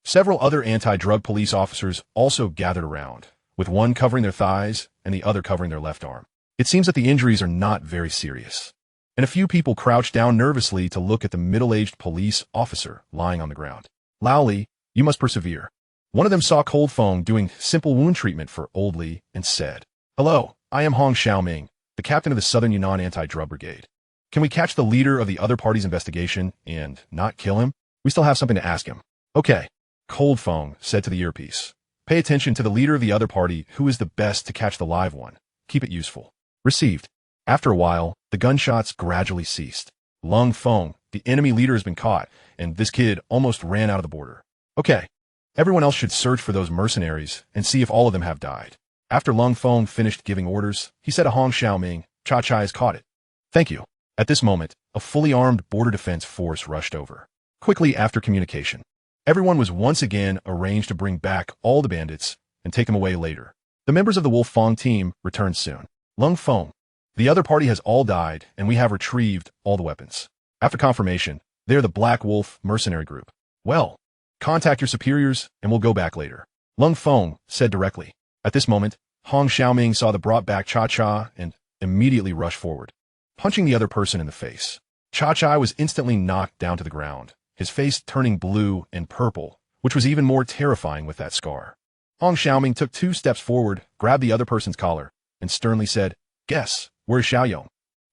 S1: Several other anti-drug police officers also gathered around, with one covering their thighs and the other covering their left arm. It seems that the injuries are not very serious, and a few people crouched down nervously to look at the middle-aged police officer lying on the ground. Loudly, you must persevere. One of them saw Cold Phone doing simple wound treatment for Old Li and said, "Hello, I am Hong Xiaoming, the captain of the Southern Yunnan Anti-Drug Brigade. Can we catch the leader of the other party's investigation and not kill him? We still have something to ask him." "Okay," Cold Phone said to the earpiece. "Pay attention to the leader of the other party who is the best to catch the live one. Keep it useful." Received. After a while, the gunshots gradually ceased. Lung Fong, the enemy leader, has been caught, and this kid almost ran out of the border. Okay. Everyone else should search for those mercenaries and see if all of them have died. After Lung Fong finished giving orders, he said to Hong Xiaoming, "Cha-Chai has caught it." "Thank you." At this moment, a fully armed border defense force rushed over. Quickly after communication, everyone was once again arranged to bring back all the bandits and take them away later. The members of the Wolf Fong team returned soon. Lung Fong, the other party has all died, and we have retrieved all the weapons. After confirmation, they are the Black Wolf mercenary group. Well, contact your superiors, and we'll go back later. Lung Fong said directly. At this moment, Hong Xiaoming saw the brought back Cha-Cha and immediately rushed forward, punching the other person in the face. Cha-Cha was instantly knocked down to the ground, his face turning blue and purple, which was even more terrifying with that scar. Hong Xiaoming took 2 steps forward, grabbed the other person's collar, and sternly said, "Guess, where's Xiaoyong?"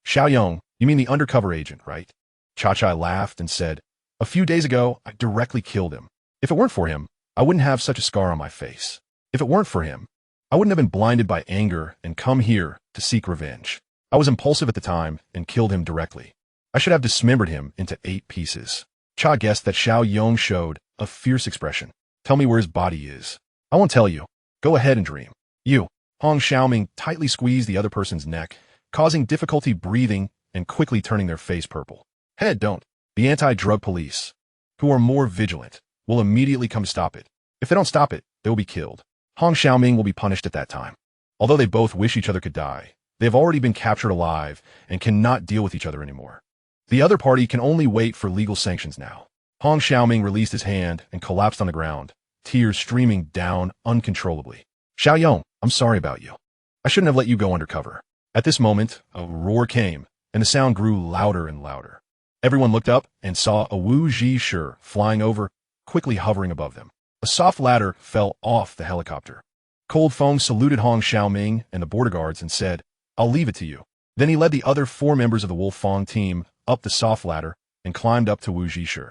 S1: "Xiaoyong, you mean the undercover agent, right?" Cha-Cha laughed and said, "A few days ago, I directly killed him. If it weren't for him, I wouldn't have such a scar on my face. If it weren't for him, I wouldn't have been blinded by anger and come here to seek revenge. I was impulsive at the time and killed him directly. I should have dismembered him into 8 pieces." Cha guessed that Xiaoyong showed a fierce expression. "Tell me where his body is." "I won't tell you. Go ahead and dream." "You." Hong Xiaoming tightly squeezed the other person's neck, causing difficulty breathing and quickly turning their face purple. "Head, don't. The anti-drug police, who are more vigilant, will immediately come stop it. If they don't stop it, they will be killed. Hong Xiaoming will be punished at that time. Although they both wish each other could die, they have already been captured alive and cannot deal with each other anymore. The other party can only wait for legal sanctions now." Hong Xiaoming released his hand and collapsed on the ground, tears streaming down uncontrollably. "Xiaoyong, I'm sorry about you. I shouldn't have let you go undercover." At this moment, a roar came, and the sound grew louder and louder. Everyone looked up and saw a Wu Ji Shi flying over, quickly hovering above them. A soft ladder fell off the helicopter. Cold Phone saluted Hong Xiaoming and the border guards and said, "I'll leave it to you." Then he led the other 4 members of the Wolf Fong team up the soft ladder and climbed up to Wu Ji Shi.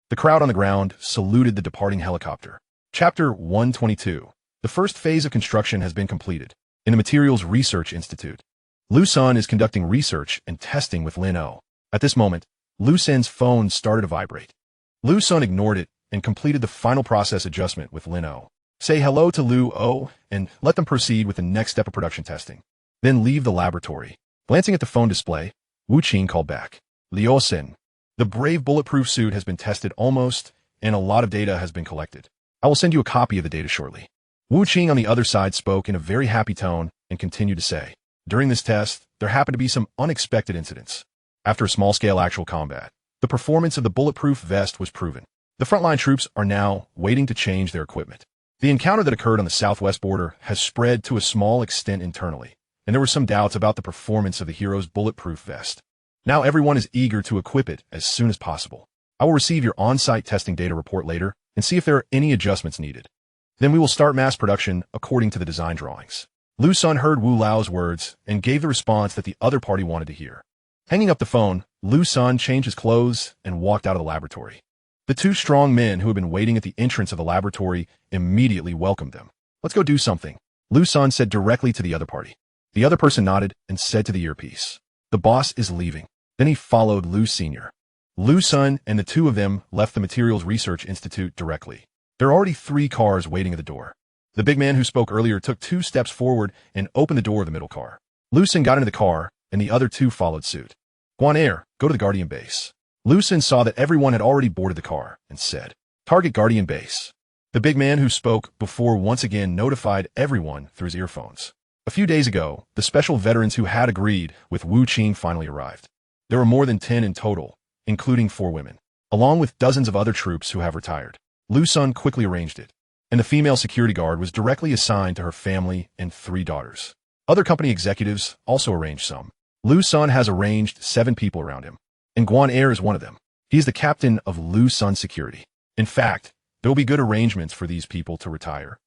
S1: The crowd on the ground saluted the departing helicopter. Chapter 122. The first phase of construction has been completed. In the Materials Research Institute, Liu Sen is conducting research and testing with Lin O. At this moment, Liu Sen's phone started to vibrate. Liu Sen ignored it and completed the final process adjustment with Lin O. Say hello to Liu O and let them proceed with the next step of production testing. Then leave the laboratory. Glancing at the phone display, Wu Qing called back. "Liu Sen, the brave bulletproof suit has been tested almost, and a lot of data has been collected. I will send you a copy of the data shortly." Wu Qing on the other side spoke in a very happy tone and continued to say, "During this test, there happened to be some unexpected incidents. After a small-scale actual combat, the performance of the bulletproof vest was proven. The frontline troops are now waiting to change their equipment. The encounter that occurred on the southwest border has spread to a small extent internally, and there were some doubts about the performance of the hero's bulletproof vest. Now everyone is eager to equip it as soon as possible. I will receive your on-site testing data report later and see if there are any adjustments needed. Then we will start mass production according to the design drawings. Liu Sen heard Wu Lao's words and gave the response that the other party wanted to hear. Hanging up the phone, Liu Sen changed his clothes and walked out of the laboratory. The two strong men who had been waiting at the entrance of the laboratory immediately welcomed them. Let's go do something, Liu Sen said directly to the other party. The other person nodded and said to the earpiece, "The boss is leaving." Then he followed Liu Sr. Liu Sen and the two of them left the Materials Research Institute directly. There are already 3 cars waiting at the door. The big man who spoke earlier took 2 steps forward and opened the door of the middle car. Liu Sen got into the car, and the other 2 followed suit. Guan Air, go to the Guardian Base. Liu Sen saw that everyone had already boarded the car and said, "Target Guardian Base." The big man who spoke before once again notified everyone through his earphones. A few days ago, the special veterans who had agreed with Wu Qing finally arrived. There were more than 10 in total, including 4 women, along with dozens of other troops who have retired. Liu Sen quickly arranged it, and the female security guard was directly assigned to her family and 3 daughters. Other company executives also arranged some. Liu Sen has arranged 7 people around him, and Guan Air is one of them. He is the captain of Liu Sen Security. In fact, there will be good arrangements for these people to retire,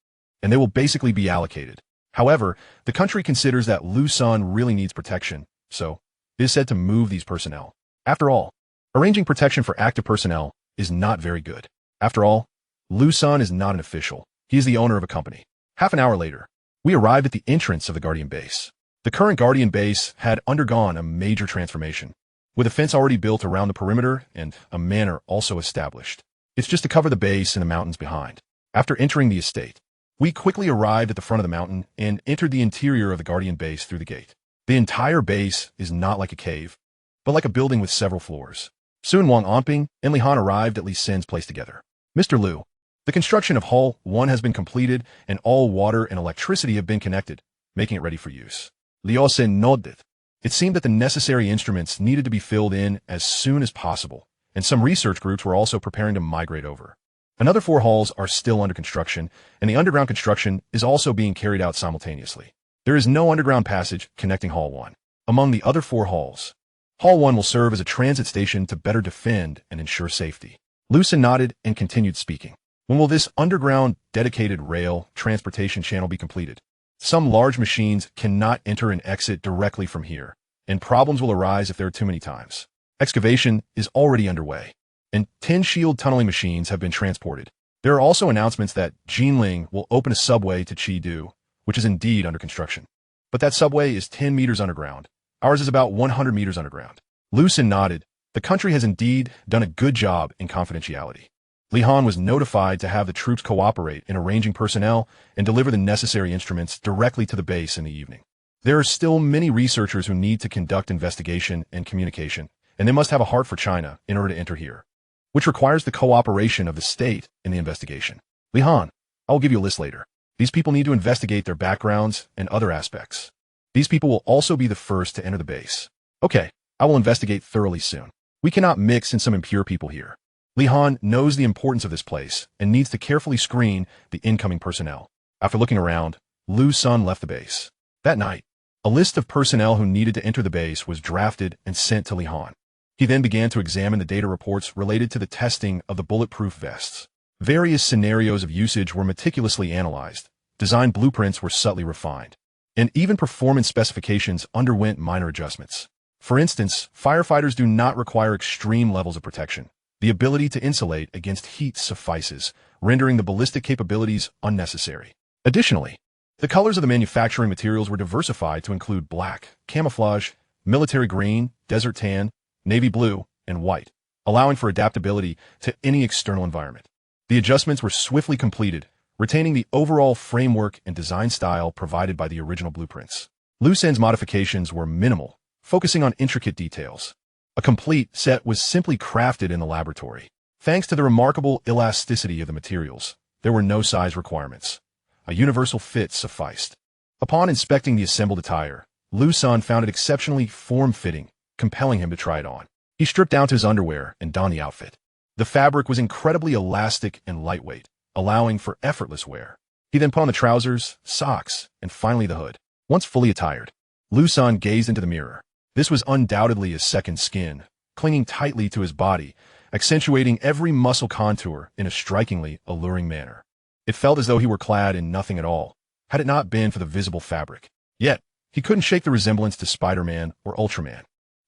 S1: and they will basically be allocated. However, the country considers that Liu Sen really needs protection, so it is said to move these personnel. After all, arranging protection for active personnel is not very good. After all, Liu Sen is not an official. He is the owner of a company. Half an hour later, we arrived at the entrance of the Guardian Base. The current Guardian Base had undergone a major transformation, with a fence already built around the perimeter and a manor also established. It's just to cover the base and the mountains behind. After entering the estate, we quickly arrived at the front of the mountain and entered the interior of the Guardian Base through the gate. The entire base is not like a cave, but like a building with several floors. Soon Wang Anping and Li Han arrived at Li Sen's place together. "Mr. Liu, the construction of Hall 1 has been completed and all water and electricity have been connected, making it ready for use." Liu Sen nodded. It seemed that the necessary instruments needed to be filled in as soon as possible, and some research groups were also preparing to migrate over. Another 4 halls are still under construction, and the underground construction is also being carried out simultaneously. There is no underground passage connecting Hall 1. Among the other 4 halls, Hall 1 will serve as a transit station to better defend and ensure safety. Liu Sen nodded and continued speaking. When will this underground dedicated rail transportation channel be completed? Some large machines cannot enter and exit directly from here, and problems will arise if there are too many times. Excavation is already underway, and 10 shield tunneling machines have been transported. There are also announcements that Jinling will open a subway to Chengdu, which is indeed under construction. But that subway is 10 meters underground. Ours is about 100 meters underground. Liu Sen nodded. The country has indeed done a good job in confidentiality. Li Han was notified to have the troops cooperate in arranging personnel and deliver the necessary instruments directly to the base in the evening. There are still many researchers who need to conduct investigation and communication, and they must have a heart for China in order to enter here, which requires the cooperation of the state in the investigation. Li Han, I will give you a list later. These people need to investigate their backgrounds and other aspects. These people will also be the first to enter the base. Okay, I will investigate thoroughly soon. We cannot mix in some impure people here. Li Han knows the importance of this place and needs to carefully screen the incoming personnel. After looking around, Liu Sen left the base. That night, a list of personnel who needed to enter the base was drafted and sent to Li Han. He then began to examine the data reports related to the testing of the bulletproof vests. Various scenarios of usage were meticulously analyzed, design blueprints were subtly refined, and even performance specifications underwent minor adjustments. For instance, firefighters do not require extreme levels of protection. The ability to insulate against heat suffices, rendering the ballistic capabilities unnecessary. Additionally, the colors of the manufacturing materials were diversified to include black, camouflage, military green, desert tan, navy blue, and white, allowing for adaptability to any external environment. The adjustments were swiftly completed, retaining the overall framework and design style provided by the original blueprints. Liu Sen's modifications were minimal, focusing on intricate details. A complete set was simply crafted in the laboratory. Thanks to the remarkable elasticity of the materials, there were no size requirements. A universal fit sufficed. Upon inspecting the assembled attire, Liu Sen found it exceptionally form-fitting, compelling him to try it on. He stripped down to his underwear and donned the outfit. The fabric was incredibly elastic and lightweight, allowing for effortless wear. He then put on the trousers, socks, and finally the hood. Once fully attired, Liu Sen gazed into the mirror. This was undoubtedly his second skin, clinging tightly to his body, accentuating every muscle contour in a strikingly alluring manner. It felt as though he were clad in nothing at all, had it not been for the visible fabric. Yet, he couldn't shake the resemblance to Spider-Man or Ultraman.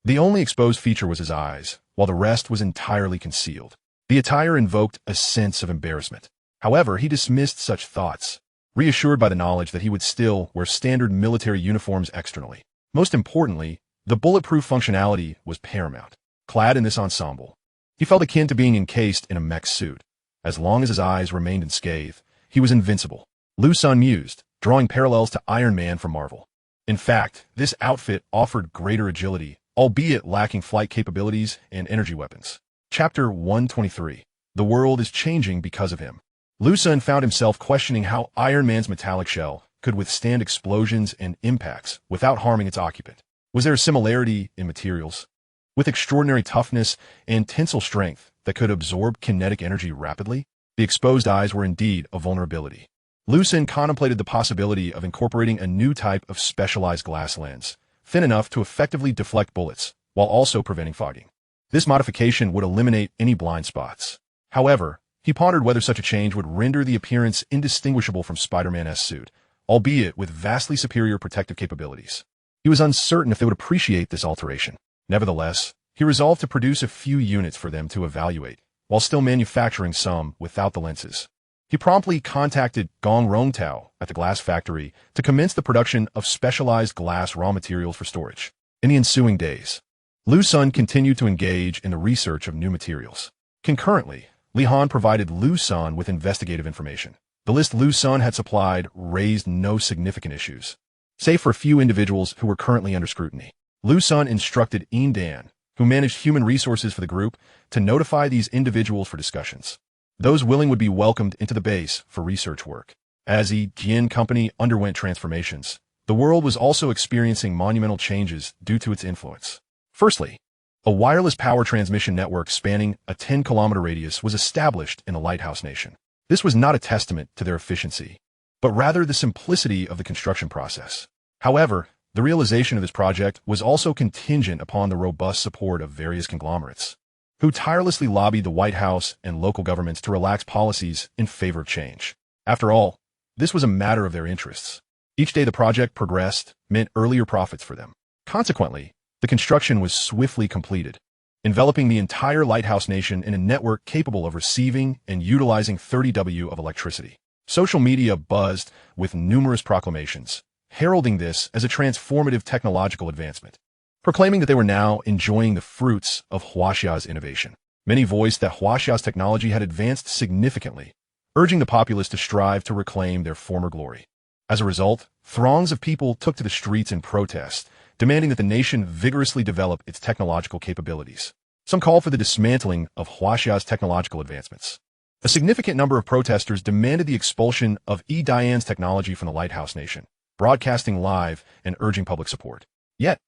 S1: The only exposed feature was his eyes, while the rest was entirely concealed. The attire invoked a sense of embarrassment. However, he dismissed such thoughts, reassured by the knowledge that he would still wear standard military uniforms externally. Most importantly, the bulletproof functionality was paramount. Clad in this ensemble, he felt akin to being encased in a mech suit. As long as his eyes remained unscathed, he was invincible. Liu Sen mused, drawing parallels to Iron Man from Marvel. In fact, this outfit offered greater agility, albeit lacking flight capabilities and energy weapons. Chapter 123. The world is changing because of him. Liu Sen found himself questioning how Iron Man's metallic shell could withstand explosions and impacts without harming its occupant. Was there a similarity in materials? With extraordinary toughness and tensile strength that could absorb kinetic energy rapidly, the exposed eyes were indeed a vulnerability. Liu Sen contemplated the possibility of incorporating a new type of specialized glass lens, thin enough to effectively deflect bullets, while also preventing fogging. This modification would eliminate any blind spots. However, he pondered whether such a change would render the appearance indistinguishable from Spider-Man's suit, albeit with vastly superior protective capabilities. He was uncertain if they would appreciate this alteration. Nevertheless, he resolved to produce a few units for them to evaluate, while still manufacturing some without the lenses. He promptly contacted Gong Rongtao at the glass factory to commence the production of specialized glass raw materials for storage. In the ensuing days, Liu Sen continued to engage in the research of new materials. Concurrently, Li Han provided Liu Sen with investigative information. The list Liu Sen had supplied raised no significant issues, save for a few individuals who were currently under scrutiny. Liu Sen instructed Yin Dan, who managed human resources for the group, to notify these individuals for discussions. Those willing would be welcomed into the base for research work. As the Jian Company underwent transformations, the world was also experiencing monumental changes due to its influence. Firstly, a wireless power transmission network spanning a 10-kilometer radius was established in the Lighthouse Nation. This was not a testament to their efficiency, but rather the simplicity of the construction process. However, the realization of this project was also contingent upon the robust support of various conglomerates, who tirelessly lobbied the White House and local governments to relax policies in favor of change. After all, this was a matter of their interests. Each day the project progressed meant earlier profits for them. Consequently, the construction was swiftly completed, enveloping the entire Lighthouse Nation in a network capable of receiving and utilizing 30 W of electricity. Social media buzzed with numerous proclamations, heralding this as a transformative technological advancement, proclaiming that they were now enjoying the fruits of Huaxia's innovation. Many voiced that Huaxia's technology had advanced significantly, urging the populace to strive to reclaim their former glory. As a result, throngs of people took to the streets in protest, demanding that the nation vigorously develop its technological capabilities. Some called for the dismantling of Huaxia's technological advancements. A significant number of protesters demanded the expulsion of Yi Dian's technology from the Lighthouse Nation, broadcasting live and urging public support. Yet,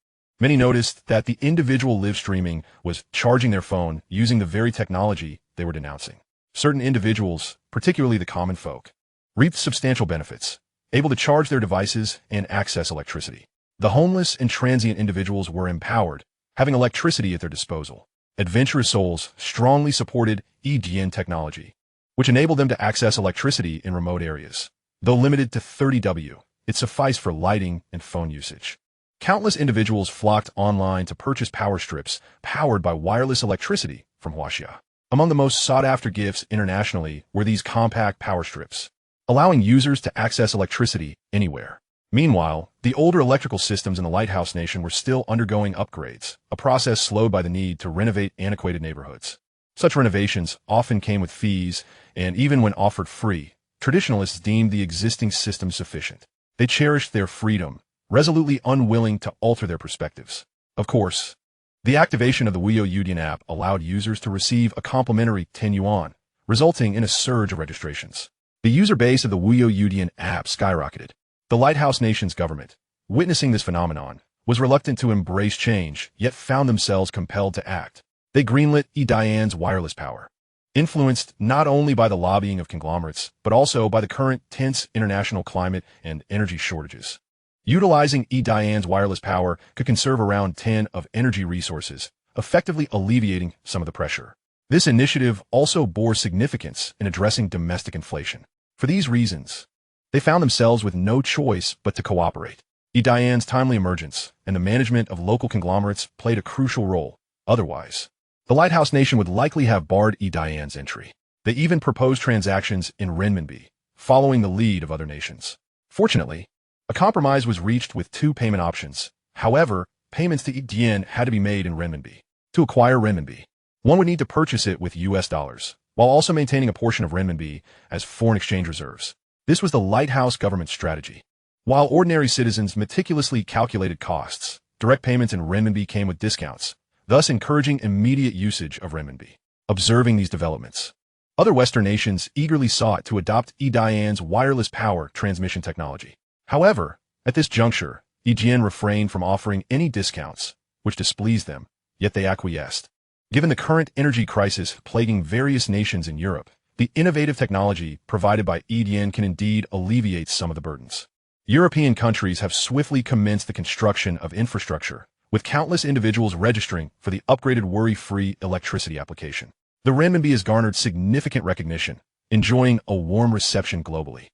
S1: many noticed that the individual live streaming was charging their phone using the very technology they were denouncing. Certain individuals, particularly the common folk, reaped substantial benefits, able to charge their devices and access electricity. The homeless and transient individuals were empowered, having electricity at their disposal. Adventurous souls strongly supported Yi-Dian technology, which enabled them to access electricity in remote areas. Though limited to 30 W, it sufficed for lighting and phone usage. Countless individuals flocked online to purchase power strips powered by wireless electricity from Huaxia. Among the most sought-after gifts internationally were these compact power strips, allowing users to access electricity anywhere. Meanwhile, the older electrical systems in the Lighthouse Nation were still undergoing upgrades, a process slowed by the need to renovate antiquated neighborhoods. Such renovations often came with fees, and even when offered free, traditionalists deemed the existing system sufficient. They cherished their freedom, resolutely unwilling to alter their perspectives. Of course, the activation of the Weiyo Yudian app allowed users to receive a complimentary 10 yuan, resulting in a surge of registrations. The user base of the Weiyo Yudian app skyrocketed. The Lighthouse Nation's government, witnessing this phenomenon, was reluctant to embrace change, yet found themselves compelled to act. They greenlit Yi Dian's wireless power, influenced not only by the lobbying of conglomerates, but also by the current tense international climate and energy shortages. Utilizing E-Dian's wireless power could conserve around 10 of energy resources, effectively alleviating some of the pressure. This initiative also bore significance in addressing domestic inflation. For these reasons, they found themselves with no choice but to cooperate. E-Dian's timely emergence and the management of local conglomerates played a crucial role. Otherwise, the lighthouse nation would likely have barred E-Dian's entry. They even proposed transactions in renminbi, following the lead of other nations. Fortunately, a compromise was reached with two payment options. However, payments to E-Dian had to be made in renminbi. To acquire renminbi, one would need to purchase it with US dollars, while also maintaining a portion of renminbi as foreign exchange reserves. This was the lighthouse government strategy. While ordinary citizens meticulously calculated costs, direct payments in renminbi came with discounts, thus encouraging immediate usage of renminbi. Observing these developments, other Western nations eagerly sought to adopt E-Dian's wireless power transmission technology. However, at this juncture, E-Dian refrained from offering any discounts, which displeased them, yet they acquiesced. Given the current energy crisis plaguing various nations in Europe, the innovative technology provided by E-Dian can indeed alleviate some of the burdens. European countries have swiftly commenced the construction of infrastructure, with countless individuals registering for the upgraded worry-free electricity application. The renminbi has garnered significant recognition, enjoying a warm reception globally.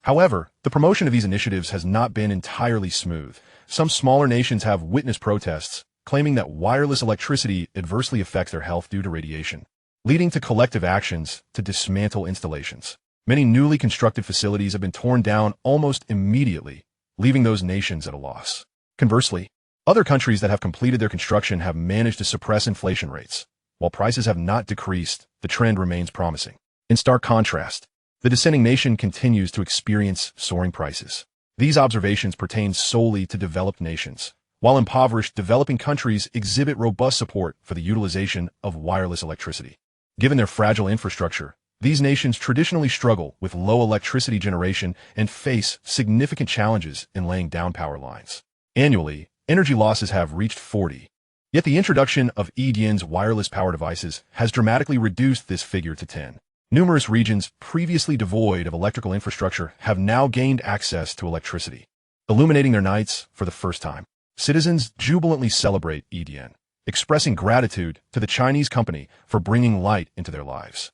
S1: However, the promotion of these initiatives has not been entirely smooth. Some smaller nations have witnessed protests, claiming that wireless electricity adversely affects their health due to radiation, leading to collective actions to dismantle installations. Many newly constructed facilities have been torn down almost immediately, leaving those nations at a loss. Conversely, other countries that have completed their construction have managed to suppress inflation rates. While prices have not decreased, the trend remains promising. In stark contrast, the descending nation continues to experience soaring prices. These observations pertain solely to developed nations, while impoverished developing countries exhibit robust support for the utilization of wireless electricity. Given their fragile infrastructure, these nations traditionally struggle with low electricity generation and face significant challenges in laying down power lines. Annually, energy losses have reached 40. Yet the introduction of E-Dian's wireless power devices has dramatically reduced this figure to 10. Numerous regions previously devoid of electrical infrastructure have now gained access to electricity, illuminating their nights for the first time. Citizens jubilantly celebrate E-Dian, expressing gratitude to the Chinese company for bringing light into their lives.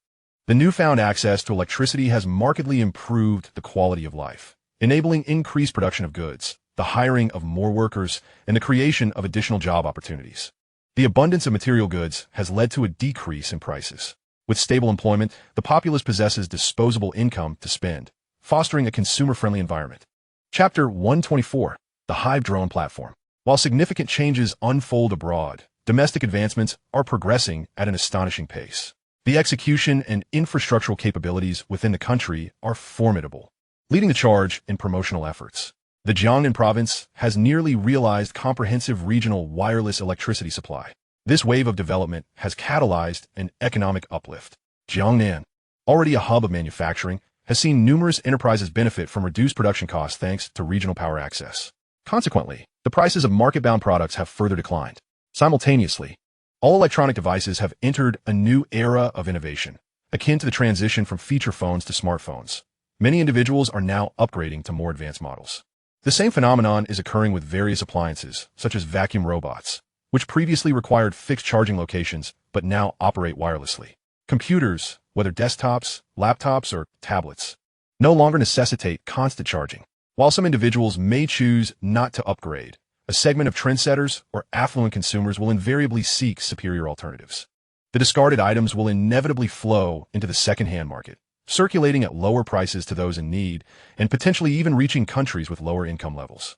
S1: The newfound access to electricity has markedly improved the quality of life, enabling increased production of goods, the hiring of more workers, and the creation of additional job opportunities. The abundance of material goods has led to a decrease in prices. With stable employment, the populace possesses disposable income to spend, fostering a consumer-friendly environment. Chapter 124. The Hive Drone Platform. While significant changes unfold abroad, domestic advancements are progressing at an astonishing pace. The execution and infrastructural capabilities within the country are formidable, leading the charge in promotional efforts. The Jiangnan province has nearly realized comprehensive regional wireless electricity supply. This wave of development has catalyzed an economic uplift. Jiangnan, already a hub of manufacturing, has seen numerous enterprises benefit from reduced production costs thanks to regional power access. Consequently, the prices of market-bound products have further declined. Simultaneously, all electronic devices have entered a new era of innovation, akin to the transition from feature phones to smartphones. Many individuals are now upgrading to more advanced models. The same phenomenon is occurring with various appliances, such as vacuum robots, which previously required fixed charging locations but now operate wirelessly. Computers, whether desktops, laptops, or tablets, no longer necessitate constant charging. While some individuals may choose not to upgrade, a segment of trendsetters or affluent consumers will invariably seek superior alternatives. The discarded items will inevitably flow into the second-hand market, circulating at lower prices to those in need and potentially even reaching countries with lower income levels.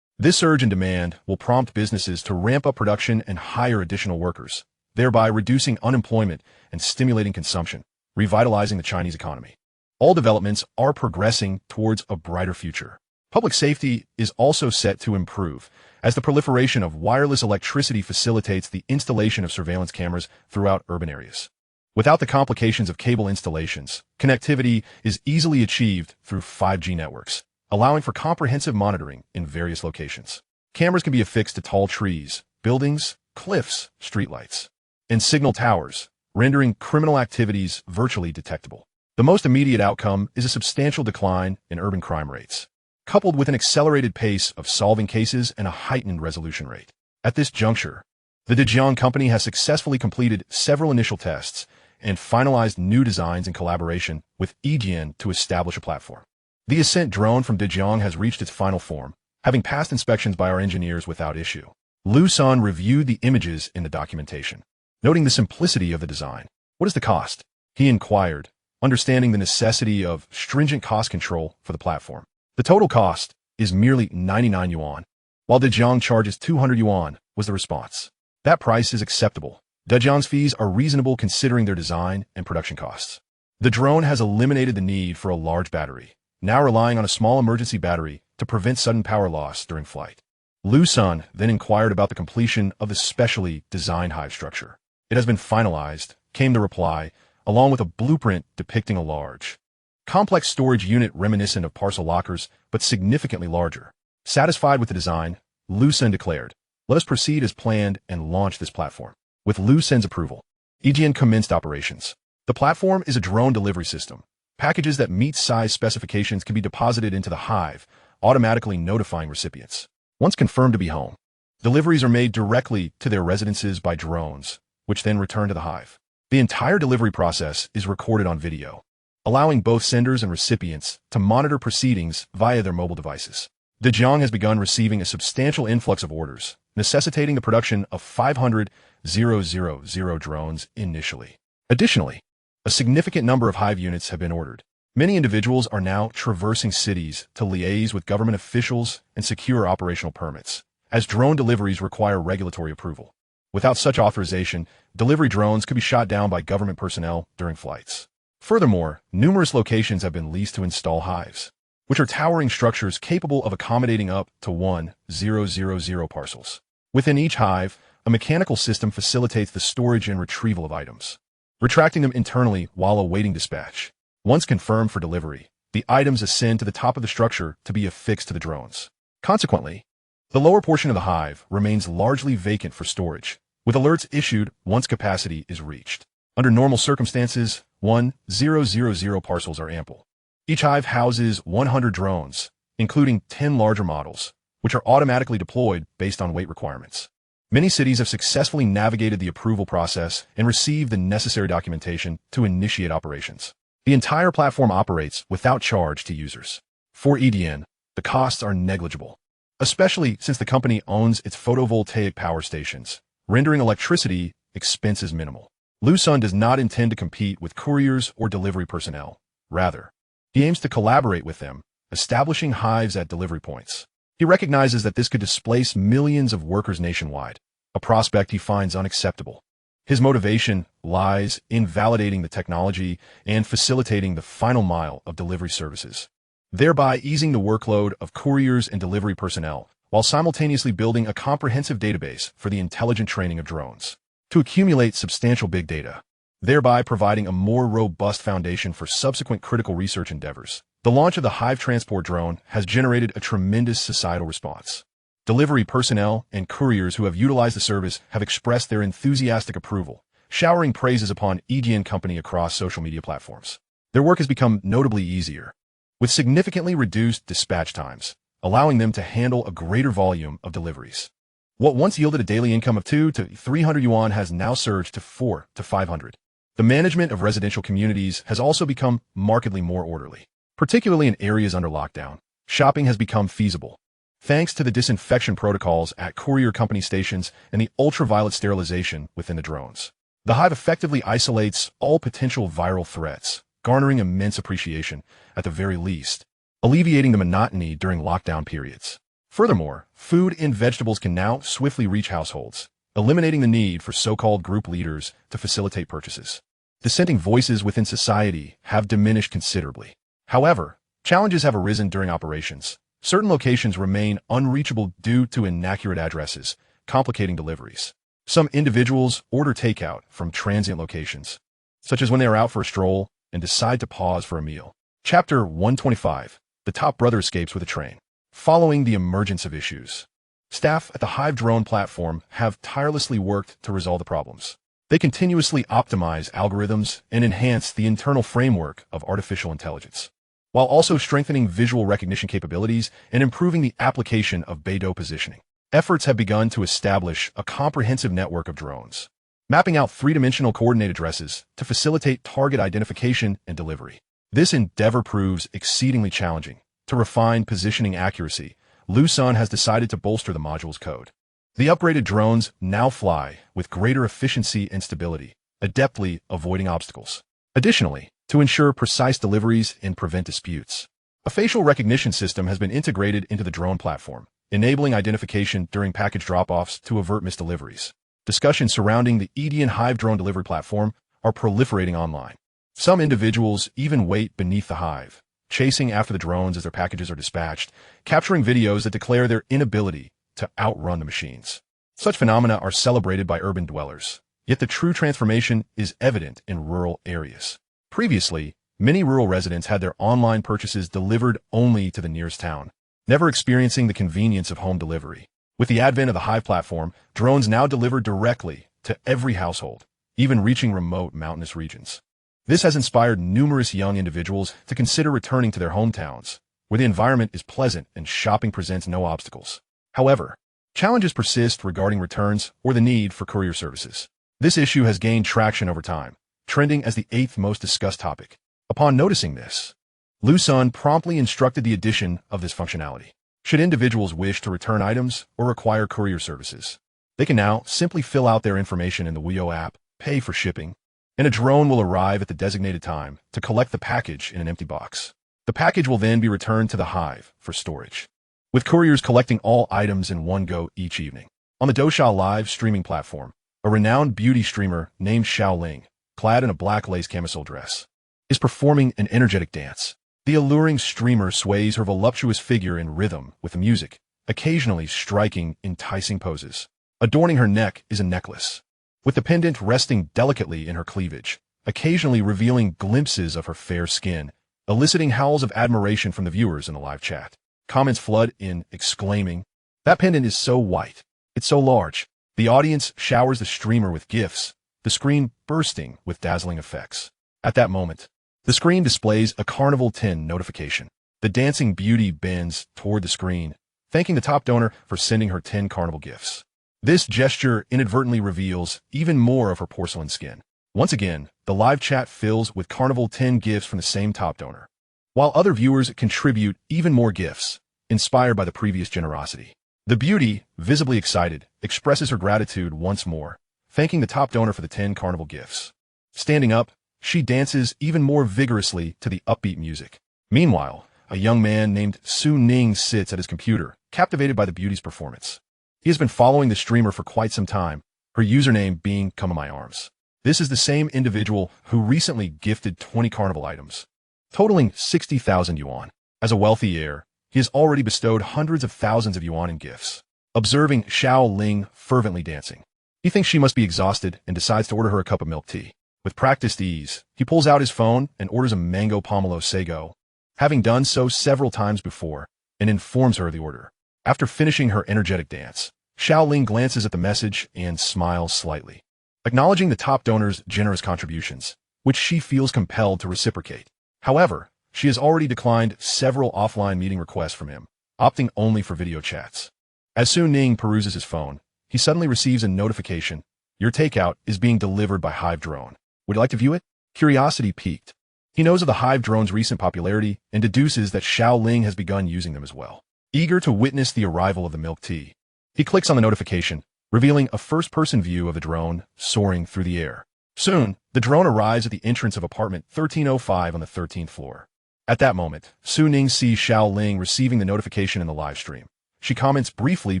S1: This surge in demand will prompt businesses to ramp up production and hire additional workers, thereby reducing unemployment and stimulating consumption, revitalizing the Chinese economy. All developments are progressing towards a brighter future. Public safety is also set to improve, as the proliferation of wireless electricity facilitates the installation of surveillance cameras throughout urban areas. Without the complications of cable installations, connectivity is easily achieved through 5G networks, allowing for comprehensive monitoring in various locations. Cameras can be affixed to tall trees, buildings, cliffs, streetlights, and signal towers, rendering criminal activities virtually detectable. The most immediate outcome is a substantial decline in urban crime rates. coupled with an accelerated pace of solving cases and a heightened resolution rate. At this juncture, the Dejiang company has successfully completed several initial tests and finalized new designs in collaboration with Yijian to establish a platform. The Ascent drone from Dejiang has reached its final form, having passed inspections by our engineers without issue. Liu Sen reviewed the images in the documentation, noting the simplicity of the design. "What is the cost?" he inquired, understanding the necessity of stringent cost control for the platform. "The total cost is merely 99 yuan, while Dejiang charges 200 yuan, was the response. "That price is acceptable. Dejiang's fees are reasonable considering their design and production costs. The drone has eliminated the need for a large battery, now relying on a small emergency battery to prevent sudden power loss during flight." Liu Sen then inquired about the completion of the specially designed hive structure. "It has been finalized," came the reply, along with a blueprint depicting a large, complex storage unit reminiscent of parcel lockers, but significantly larger. Satisfied with the design, Liu Sen declared, "Let us proceed as planned and launch this platform." With Liu Sen's approval, Yijian commenced operations. The platform is a drone delivery system. Packages that meet size specifications can be deposited into the hive, automatically notifying recipients. Once confirmed to be home, deliveries are made directly to their residences by drones, which then return to the hive. The entire delivery process is recorded on video, allowing both senders and recipients to monitor proceedings via their mobile devices. Dejiang has begun receiving a substantial influx of orders, necessitating the production of 500,000 drones initially. Additionally, a significant number of hive units have been ordered. Many individuals are now traversing cities to liaise with government officials and secure operational permits, as drone deliveries require regulatory approval. Without such authorization, delivery drones could be shot down by government personnel during flights. Furthermore, numerous locations have been leased to install hives, which are towering structures capable of accommodating up to 1,000 parcels. Within each hive, a mechanical system facilitates the storage and retrieval of items, retracting them internally while awaiting dispatch. Once confirmed for delivery, the items ascend to the top of the structure to be affixed to the drones. Consequently, the lower portion of the hive remains largely vacant for storage, with alerts issued once capacity is reached. Under normal circumstances, 1,000 parcels are ample. Each hive houses 100 drones, including 10 larger models, which are automatically deployed based on weight requirements. Many cities have successfully navigated the approval process and received the necessary documentation to initiate operations. The entire platform operates without charge to users. For EDN, the costs are negligible, especially since the company owns its photovoltaic power stations, rendering electricity expenses minimal. Liu Sen does not intend to compete with couriers or delivery personnel. Rather, he aims to collaborate with them, establishing hives at delivery points. He recognizes that this could displace millions of workers nationwide, a prospect he finds unacceptable. His motivation lies in validating the technology and facilitating the final mile of delivery services, thereby easing the workload of couriers and delivery personnel, while simultaneously building a comprehensive database for the intelligent training of drones to accumulate substantial big data, thereby providing a more robust foundation for subsequent critical research endeavors. The launch of the Hive Transport drone has generated a tremendous societal response. Delivery personnel and couriers who have utilized the service have expressed their enthusiastic approval, showering praises upon EDN Company across social media platforms. Their work has become notably easier, with significantly reduced dispatch times, allowing them to handle a greater volume of deliveries. What once yielded a daily income of 200 to 300 yuan has now surged to 400 to 500. The management of residential communities has also become markedly more orderly, particularly in areas under lockdown. Shopping has become feasible, thanks to the disinfection protocols at courier company stations and the ultraviolet sterilization within the drones. The hive effectively isolates all potential viral threats, garnering immense appreciation, at the very least, alleviating the monotony during lockdown periods. Furthermore, food and vegetables can now swiftly reach households, eliminating the need for so-called group leaders to facilitate purchases. Dissenting voices within society have diminished considerably. However, challenges have arisen during operations. Certain locations remain unreachable due to inaccurate addresses, complicating deliveries. Some individuals order takeout from transient locations, such as when they are out for a stroll and decide to pause for a meal. Chapter 125. The top brother escapes with a train. Following the emergence of issues, staff at the Hive drone platform have tirelessly worked to resolve the problems. They continuously optimize algorithms and enhance the internal framework of artificial intelligence. while also strengthening visual recognition capabilities and improving the application of Beidou positioning. Efforts have begun to establish a comprehensive network of drones, mapping out three-dimensional coordinate addresses to facilitate target identification and delivery. This endeavor proves exceedingly challenging. To refine positioning accuracy, Liu Sen has decided to bolster the module's code. The upgraded drones now fly with greater efficiency and stability, adeptly avoiding obstacles. Additionally, to ensure precise deliveries and prevent disputes, a facial recognition system has been integrated into the drone platform, enabling identification during package drop-offs to avert misdeliveries. Discussions surrounding the Edian Hive drone delivery platform are proliferating online. Some individuals even wait beneath the Hive, chasing after the drones as their packages are dispatched, capturing videos that declare their inability to outrun the machines. Such phenomena are celebrated by urban dwellers, yet the true transformation is evident in rural areas. Previously, many rural residents had their online purchases delivered only to the nearest town, never experiencing the convenience of home delivery. With the advent of the Hive platform, drones now deliver directly to every household, even reaching remote mountainous regions. This has inspired numerous young individuals to consider returning to their hometowns, where the environment is pleasant and shopping presents no obstacles. However, challenges persist regarding returns or the need for courier services. This issue has gained traction over time, trending as the 8th most discussed topic. Upon noticing this, Liu Sen promptly instructed the addition of this functionality. Should individuals wish to return items or require courier services, they can now simply fill out their information in the Wio app, pay for shipping, and a drone will arrive at the designated time to collect the package in an empty box. The package will then be returned to the Hive for storage, with couriers collecting all items in one go each evening. On the Douxia live streaming platform, a renowned beauty streamer named Xiaoling, clad in a black lace camisole dress, is performing an energetic dance. The alluring streamer sways her voluptuous figure in rhythm with the music, occasionally striking enticing poses. Adorning her neck is a necklace, with the pendant resting delicately in her cleavage, occasionally revealing glimpses of her fair skin, eliciting howls of admiration from the viewers in the live chat. Comments flood in, exclaiming, "That pendant is so white. It's so large." The audience showers the streamer with gifts, the screen bursting with dazzling effects. At that moment, the screen displays a Carnival 10 notification. The dancing beauty bends toward the screen, thanking the top donor for sending her 10 Carnival gifts. This gesture inadvertently reveals even more of her porcelain skin. Once again, the live chat fills with Carnival 10 gifts from the same top donor, while other viewers contribute even more gifts, inspired by the previous generosity. The beauty, visibly excited, expresses her gratitude once more, thanking the top donor for the 10 Carnival gifts. Standing up, she dances even more vigorously to the upbeat music. Meanwhile, a young man named Su Ning sits at his computer, captivated by the beauty's performance. He has been following the streamer for quite some time, her username being "Come in my arms." This is the same individual who recently gifted 20 Carnival items, totaling 60,000 yuan. As a wealthy heir, he has already bestowed hundreds of thousands of yuan in gifts. Observing Xiao Ling fervently dancing, he thinks she must be exhausted and decides to order her a cup of milk tea. With practiced ease, he pulls out his phone and orders a mango pomelo sago, having done so several times before, and informs her of the order. After finishing her energetic dance, Xiao Ling glances at the message and smiles slightly, acknowledging the top donor's generous contributions, which she feels compelled to reciprocate. However, she has already declined several offline meeting requests from him, opting only for video chats. As Su Ning peruses his phone, he suddenly receives a notification. "Your takeout is being delivered by Hive Drone. Would you like to view it?" Curiosity piqued. He knows of the Hive Drone's recent popularity and deduces that Xiao Ling has begun using them as well. Eager to witness the arrival of the milk tea, he clicks on the notification, revealing a first-person view of the drone soaring through the air. Soon, the drone arrives at the entrance of apartment 1305 on the 13th floor. At that moment, Su Ning sees Xiao Ling receiving the notification in the live stream. She comments briefly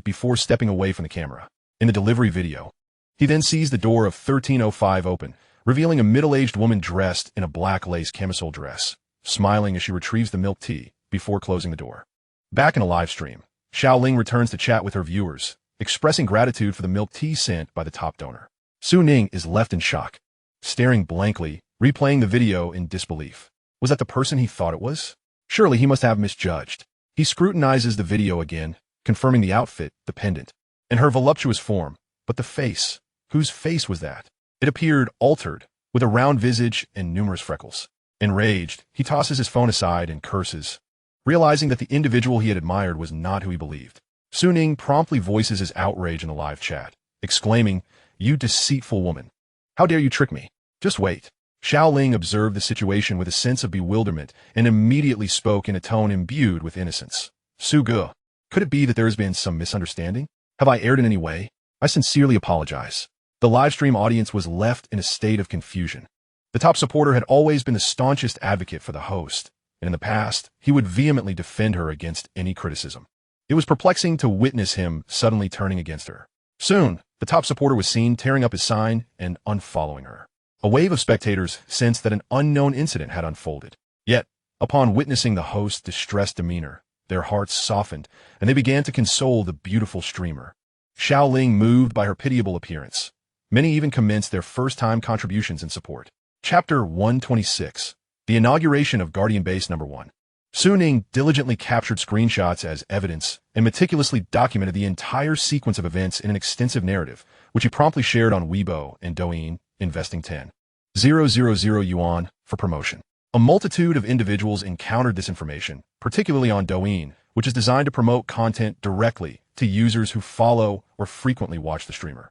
S1: before stepping away from the camera. In the delivery video, he then sees the door of 1305 open, revealing a middle-aged woman dressed in a black lace camisole dress, smiling as she retrieves the milk tea before closing the door. Back in a live stream, Xiao Ling returns to chat with her viewers, expressing gratitude for the milk tea sent by the top donor. Su Ning is left in shock, staring blankly, replaying the video in disbelief. Was that the person he thought it was? Surely he must have misjudged. He scrutinizes the video again, confirming the outfit, the pendant, and her voluptuous form. But the face, whose face was that? It appeared altered, with a round visage and numerous freckles. Enraged, he tosses his phone aside and curses, realizing that the individual he had admired was not who he believed. Suning promptly voices his outrage in the live chat, exclaiming, "You deceitful woman! How dare you trick me? Just wait." Xiaoling observed the situation with a sense of bewilderment and immediately spoke in a tone imbued with innocence. "Su Ge, could it be that there has been some misunderstanding? Have I erred in any way? I sincerely apologize." The livestream audience was left in a state of confusion. The top supporter had always been the staunchest advocate for the host, and in the past, he would vehemently defend her against any criticism. It was perplexing to witness him suddenly turning against her. Soon, the top supporter was seen tearing up his sign and unfollowing her. A wave of spectators sensed that an unknown incident had unfolded. Yet, upon witnessing the host's distressed demeanor, their hearts softened, and they began to console the beautiful streamer. Xiaoling moved by her pitiable appearance. Many even commenced their first-time contributions in support. Chapter 126. The Inauguration of Guardian Base No. 1. Suning diligently captured screenshots as evidence and meticulously documented the entire sequence of events in an extensive narrative, which he promptly shared on Weibo and Douyin, investing 10,000 yuan for promotion. A multitude of individuals encountered this information, particularly on Douyin, which is designed to promote content directly to users who follow or frequently watch the streamer.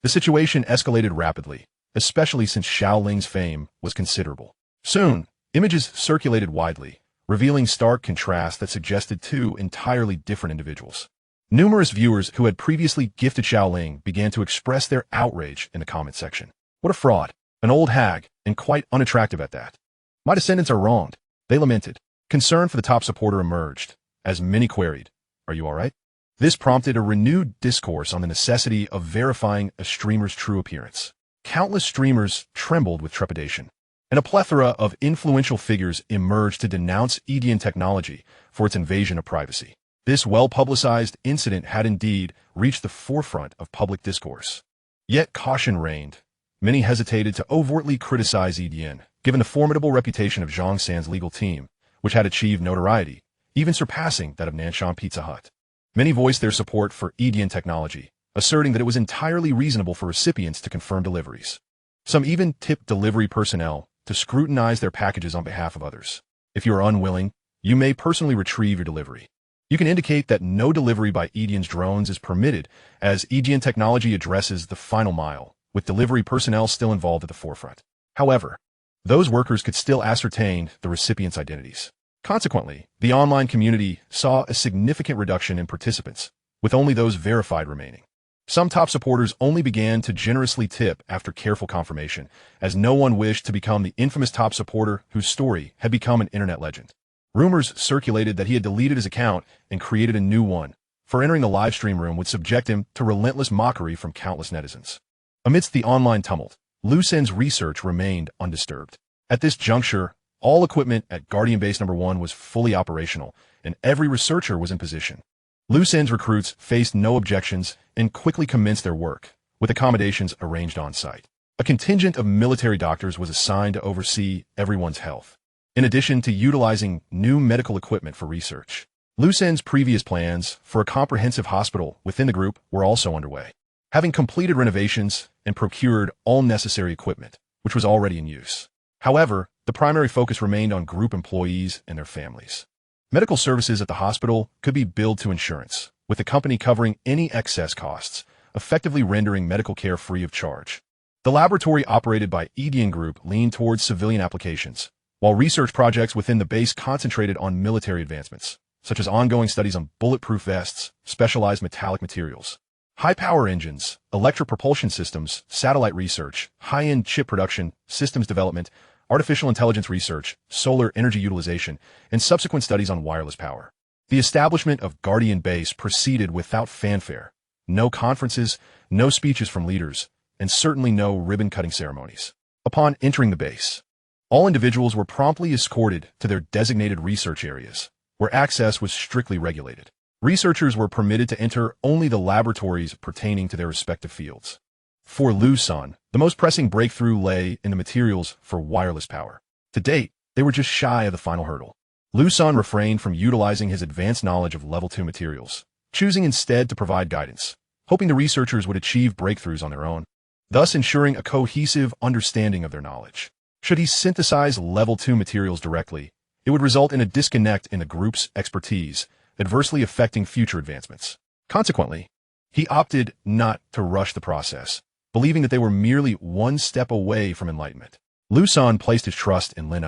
S1: The situation escalated rapidly, especially since Xiaoling's fame was considerable. Soon, images circulated widely, revealing stark contrasts that suggested two entirely different individuals. Numerous viewers who had previously gifted Xiaoling began to express their outrage in the comment section. "What a fraud, an old hag, and quite unattractive at that. My descendants are wronged," they lamented. Concern for the top supporter emerged, as many queried, "Are you all right?" This prompted a renewed discourse on the necessity of verifying a streamer's true appearance. Countless streamers trembled with trepidation, and a plethora of influential figures emerged to denounce Edian technology for its invasion of privacy. This well-publicized incident had indeed reached the forefront of public discourse. Yet caution reigned. Many hesitated to overtly criticize Edian, given the formidable reputation of Zhang San's legal team, which had achieved notoriety, even surpassing that of Nanshan Pizza Hut. Many voiced their support for Edian technology, asserting that it was entirely reasonable for recipients to confirm deliveries. Some even tipped delivery personnel to scrutinize their packages on behalf of others. If you are unwilling, you may personally retrieve your delivery. You can indicate that no delivery by Edian's drones is permitted, as Edian technology addresses the final mile, with delivery personnel still involved at the forefront. However, those workers could still ascertain the recipients' identities. Consequently, the online community saw a significant reduction in participants, with only those verified remaining. Some top supporters only began to generously tip after careful confirmation, as no one wished to become the infamous top supporter whose story had become an internet legend. Rumors circulated that he had deleted his account and created a new one, for entering the live stream room would subject him to relentless mockery from countless netizens. Amidst the online tumult, Liu Sen's research remained undisturbed. At this juncture, all equipment at Guardian Base No. 1 was fully operational, and every researcher was in position. Liu Sen's recruits faced no objections and quickly commenced their work, with accommodations arranged on site. A contingent of military doctors was assigned to oversee everyone's health, in addition to utilizing new medical equipment for research. Liu Sen's previous plans for a comprehensive hospital within the group were also underway, having completed renovations and procured all necessary equipment, which was already in use. However, the primary focus remained on group employees and their families. Medical services at the hospital could be billed to insurance, with the company covering any excess costs, effectively rendering medical care free of charge. The laboratory operated by Edian Group leaned towards civilian applications, while research projects within the base concentrated on military advancements, such as ongoing studies on bulletproof vests, specialized metallic materials, high-power engines, electric propulsion systems, satellite research, high-end chip production, systems development, artificial intelligence research, solar energy utilization, and subsequent studies on wireless power. The establishment of Guardian Base proceeded without fanfare. No conferences, no speeches from leaders, and certainly no ribbon-cutting ceremonies. Upon entering the base, all individuals were promptly escorted to their designated research areas, where access was strictly regulated. Researchers were permitted to enter only the laboratories pertaining to their respective fields. For Liu Sen, the most pressing breakthrough lay in the materials for wireless power. To date, they were just shy of the final hurdle. Liu Sen refrained from utilizing his advanced knowledge of Level 2 materials, choosing instead to provide guidance, hoping the researchers would achieve breakthroughs on their own, thus ensuring a cohesive understanding of their knowledge. Should he synthesize level 2 materials directly, it would result in a disconnect in the group's expertise, adversely affecting future advancements. Consequently, he opted not to rush the process, believing that they were merely one step away from enlightenment. Liu Sen placed his trust in Lin,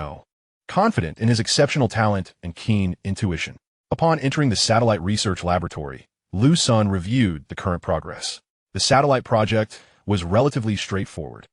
S1: confident in his exceptional talent and keen intuition. Upon entering the satellite research laboratory, Liu Sen reviewed the current progress. The satellite project was relatively straightforward,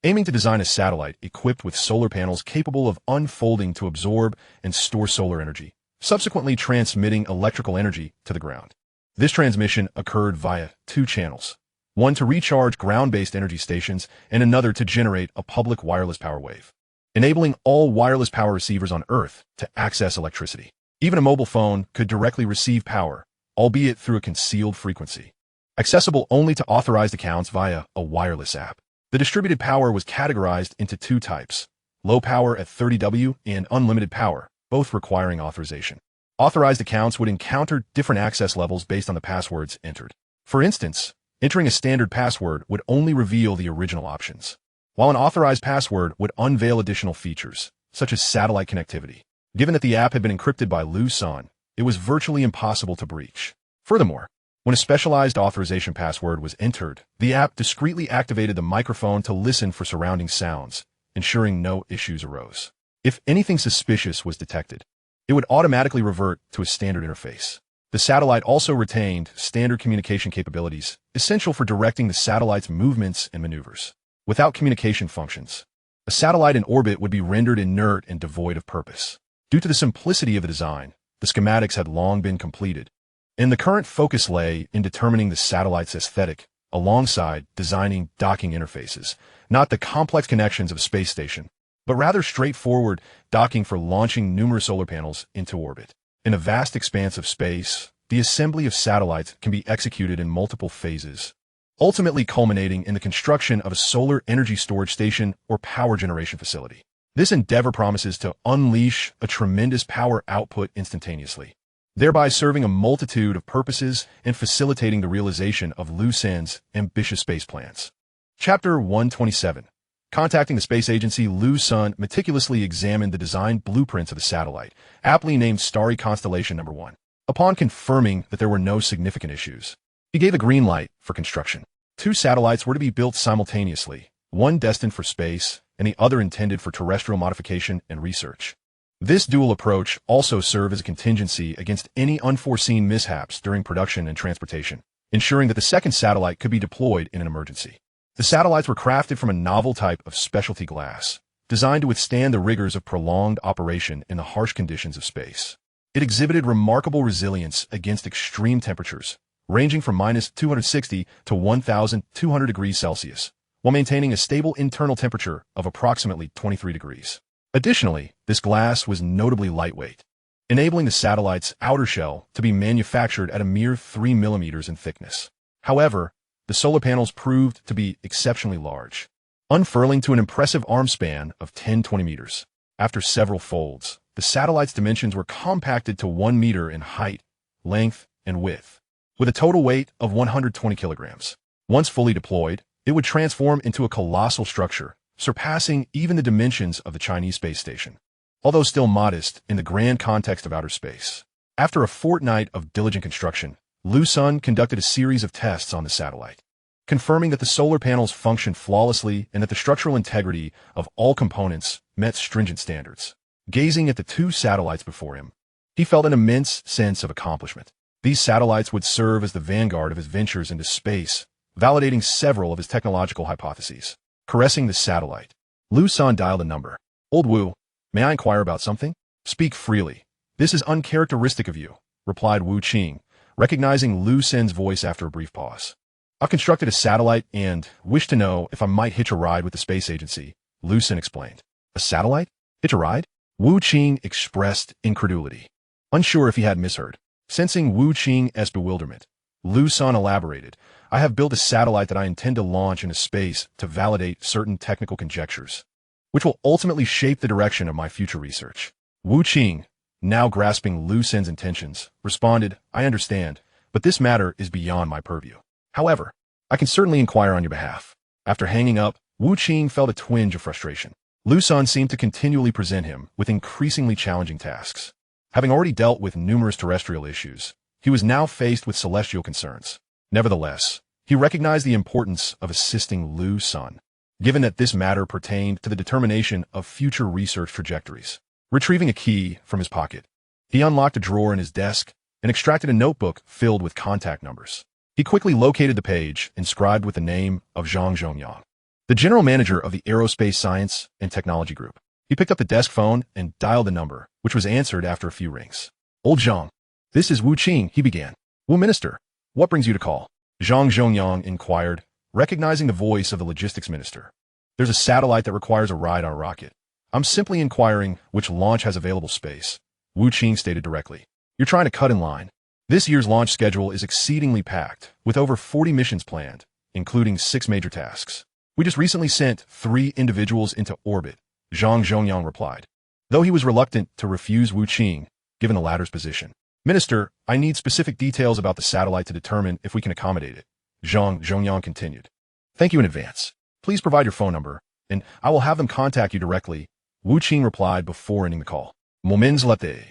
S1: aiming to design a satellite equipped with solar panels capable of unfolding to absorb and store solar energy, subsequently transmitting electrical energy to the ground. This transmission occurred via two channels, one to recharge ground-based energy stations and another to generate a public wireless power wave, enabling all wireless power receivers on Earth to access electricity. Even a mobile phone could directly receive power, albeit through a concealed frequency, accessible only to authorized accounts via a wireless app. The distributed power was categorized into two types, low power at 30W and unlimited power, both requiring authorization. Authorized accounts would encounter different access levels based on the passwords entered. For instance, entering a standard password would only reveal the original options, while an authorized password would unveil additional features, such as satellite connectivity. Given that the app had been encrypted by Liu Sen, it was virtually impossible to breach. Furthermore, when a specialized authorization password was entered, the app discreetly activated the microphone to listen for surrounding sounds, ensuring no issues arose. If anything suspicious was detected, it would automatically revert to a standard interface. The satellite also retained standard communication capabilities, essential for directing the satellite's movements and maneuvers. Without communication functions, a satellite in orbit would be rendered inert and devoid of purpose. Due to the simplicity of the design, the schematics had long been completed, and the current focus lay in determining the satellite's aesthetic, alongside designing docking interfaces, not the complex connections of a space station, but rather straightforward docking for launching numerous solar panels into orbit. In a vast expanse of space, the assembly of satellites can be executed in multiple phases, ultimately culminating in the construction of a solar energy storage station or power generation facility. This endeavor promises to unleash a tremendous power output instantaneously, thereby serving a multitude of purposes and facilitating the realization of Liu Sen's ambitious space plans. Chapter 127. Contacting the space agency, Liu Sen meticulously examined the design blueprints of the satellite, aptly named Starry Constellation No. 1. Upon confirming that there were no significant issues, he gave a green light for construction. Two satellites were to be built simultaneously, one destined for space and the other intended for terrestrial modification and research. This dual approach also served as a contingency against any unforeseen mishaps during production and transportation, ensuring that the second satellite could be deployed in an emergency. The satellites were crafted from a novel type of specialty glass, designed to withstand the rigors of prolonged operation in the harsh conditions of space. It exhibited remarkable resilience against extreme temperatures, ranging from -260 to 1,200 degrees Celsius, while maintaining a stable internal temperature of approximately 23 degrees. Additionally, this glass was notably lightweight, enabling the satellite's outer shell to be manufactured at a mere 3 millimeters in thickness. However, the solar panels proved to be exceptionally large, unfurling to an impressive arm span of 10-20 meters. After several folds, the satellite's dimensions were compacted to 1 meter in height, length, and width, with a total weight of 120 kilograms. Once fully deployed, it would transform into a colossal structure, surpassing even the dimensions of the Chinese space station, although still modest in the grand context of outer space. After a fortnight of diligent construction, Liu Sen conducted a series of tests on the satellite, confirming that the solar panels functioned flawlessly and that the structural integrity of all components met stringent standards. Gazing at the two satellites before him, he felt an immense sense of accomplishment. These satellites would serve as the vanguard of his ventures into space, validating several of his technological hypotheses. Caressing the satellite, Liu Sen dialed a number. "Old Wu, may I inquire about something?" "Speak freely. This is uncharacteristic of you," replied Wu Qing, recognizing Liu Sen's voice after a brief pause. "I've constructed a satellite and wish to know if I might hitch a ride with the space agency," Liu Sen explained. "A satellite? Hitch a ride?" Wu Qing expressed incredulity, unsure if he had misheard. Sensing Wu Qing's bewilderment, Liu Sen elaborated, "I have built a satellite that I intend to launch into space to validate certain technical conjectures, which will ultimately shape the direction of my future research." Wu Qing, now grasping Liu Sen's intentions, responded, "I understand, but this matter is beyond my purview. However, I can certainly inquire on your behalf." After hanging up, Wu Qing felt a twinge of frustration. Liu Sen seemed to continually present him with increasingly challenging tasks. Having already dealt with numerous terrestrial issues, he was now faced with celestial concerns. Nevertheless, he recognized the importance of assisting Liu Sen, given that this matter pertained to the determination of future research trajectories. Retrieving a key from his pocket, he unlocked a drawer in his desk and extracted a notebook filled with contact numbers. He quickly located the page inscribed with the name of Zhang Zhongyang, the general manager of the Aerospace Science and Technology Group. He picked up the desk phone and dialed the number, which was answered after a few rings. "Old Zhang, this is Wu Qing," he began. "Wu Minister, what brings you to call?" Zhang Zhongyang inquired, recognizing the voice of the logistics minister. "There's a satellite that requires a ride on a rocket. I'm simply inquiring which launch has available space," Wu Qing stated directly. "You're trying to cut in line. This year's launch schedule is exceedingly packed, with over 40 missions planned, including 6 major tasks. We just recently sent 3 individuals into orbit," Zhang Zhongyang replied, though he was reluctant to refuse Wu Qing, given the latter's position. "Minister, I need specific details about the satellite to determine if we can accommodate it," Zhang Zhongyang continued. "Thank you in advance. Please provide your phone number, and I will have them contact you directly," Wu Qing replied before ending the call. Moments later,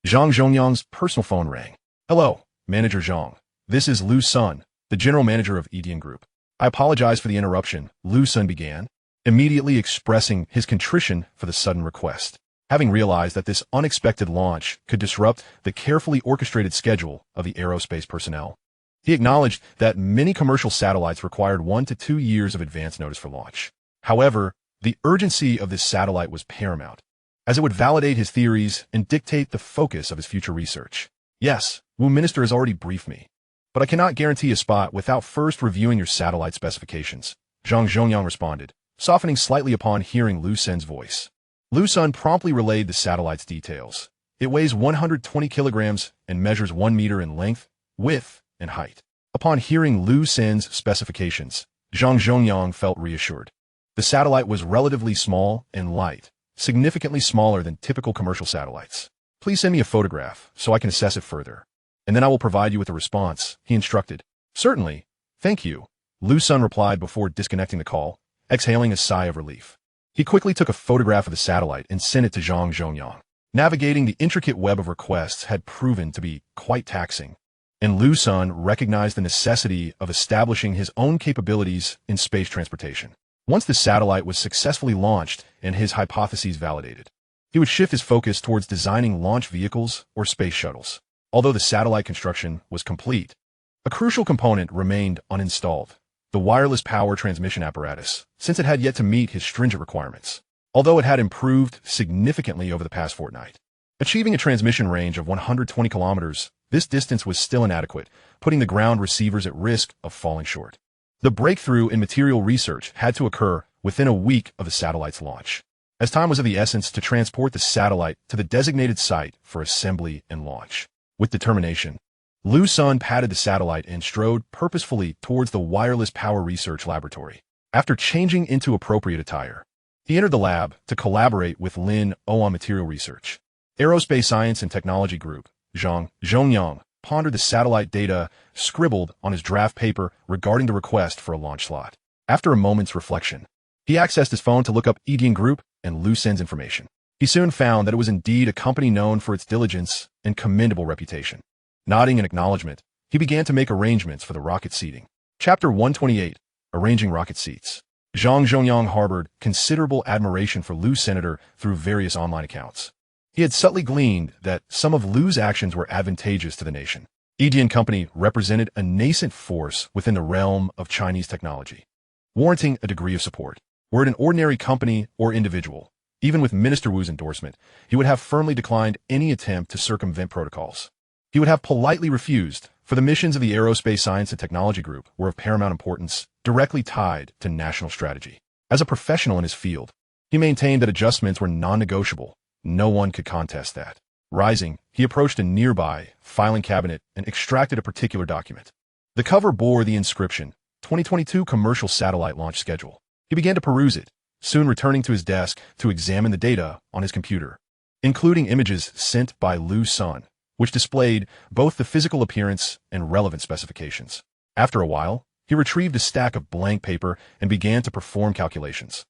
S1: Zhang Zhongyang's personal phone rang. "Hello, Manager Zhang. This is Liu Sen, the general manager of Edian Group. I apologize for the interruption," Liu Sen began, immediately expressing his contrition for the sudden request, having realized that this unexpected launch could disrupt the carefully orchestrated schedule of the aerospace personnel. He acknowledged that many commercial satellites required 1 to 2 years of advance notice for launch. However, the urgency of this satellite was paramount, as it would validate his theories and dictate the focus of his future research. "Yes, Wu Minister has already briefed me, but I cannot guarantee a spot without first reviewing your satellite specifications," Zhang Zhongyang responded, softening slightly upon hearing Liu Sen's voice. Liu Sen promptly relayed the satellite's details. It weighs 120 kilograms and measures 1 meter in length, width, and height. Upon hearing Liu Sen's specifications, Zhang Zhongyang felt reassured. The satellite was relatively small and light, significantly smaller than typical commercial satellites. "Please send me a photograph so I can assess it further, and then I will provide you with a response," he instructed. "Certainly. Thank you," Liu Sen replied before disconnecting the call, exhaling a sigh of relief. He quickly took a photograph of the satellite and sent it to Zhang Zhongyang. Navigating the intricate web of requests had proven to be quite taxing, and Liu Sen recognized the necessity of establishing his own capabilities in space transportation. Once the satellite was successfully launched and his hypotheses validated, he would shift his focus towards designing launch vehicles or space shuttles. Although the satellite construction was complete, a crucial component remained uninstalled: the wireless power transmission apparatus, since it had yet to meet his stringent requirements. Although it had improved significantly over the past fortnight, achieving a transmission range of 120 kilometers, this distance was still inadequate, putting the ground receivers at risk of falling short. The breakthrough in material research had to occur within a week of the satellite's launch, as time was of the essence to transport the satellite to the designated site for assembly and launch. With determination, Liu Sen patted the satellite and strode purposefully towards the wireless power research laboratory. After changing into appropriate attire, he entered the lab to collaborate with Lin O on material research. Aerospace Science and Technology Group, Zhang Zhongyang, pondered the satellite data scribbled on his draft paper regarding the request for a launch slot. After a moment's reflection, he accessed his phone to look up Edian Group and Liu Sen's information. He soon found that it was indeed a company known for its diligence and commendable reputation. Nodding in acknowledgement, he began to make arrangements for the rocket seating. Chapter 128, Arranging Rocket Seats. Zhang Zhongyang harbored considerable admiration for Liu Senator through various online accounts. He had subtly gleaned that some of Liu's actions were advantageous to the nation. Edian Company represented a nascent force within the realm of Chinese technology, warranting a degree of support. Were it an ordinary company or individual, even with Minister Wu's endorsement, he would have firmly declined any attempt to circumvent protocols. He would have politely refused, for the missions of the Aerospace Science and Technology Group were of paramount importance, directly tied to national strategy. As a professional in his field, he maintained that adjustments were non-negotiable. No one could contest that. Rising, he approached a nearby filing cabinet and extracted a particular document. The cover bore the inscription, 2022 Commercial Satellite Launch Schedule. He began to peruse it, soon returning to his desk to examine the data on his computer, including images sent by Liu Sen, which displayed both the physical appearance and relevant specifications. After a while, he retrieved a stack of blank paper and began to perform calculations.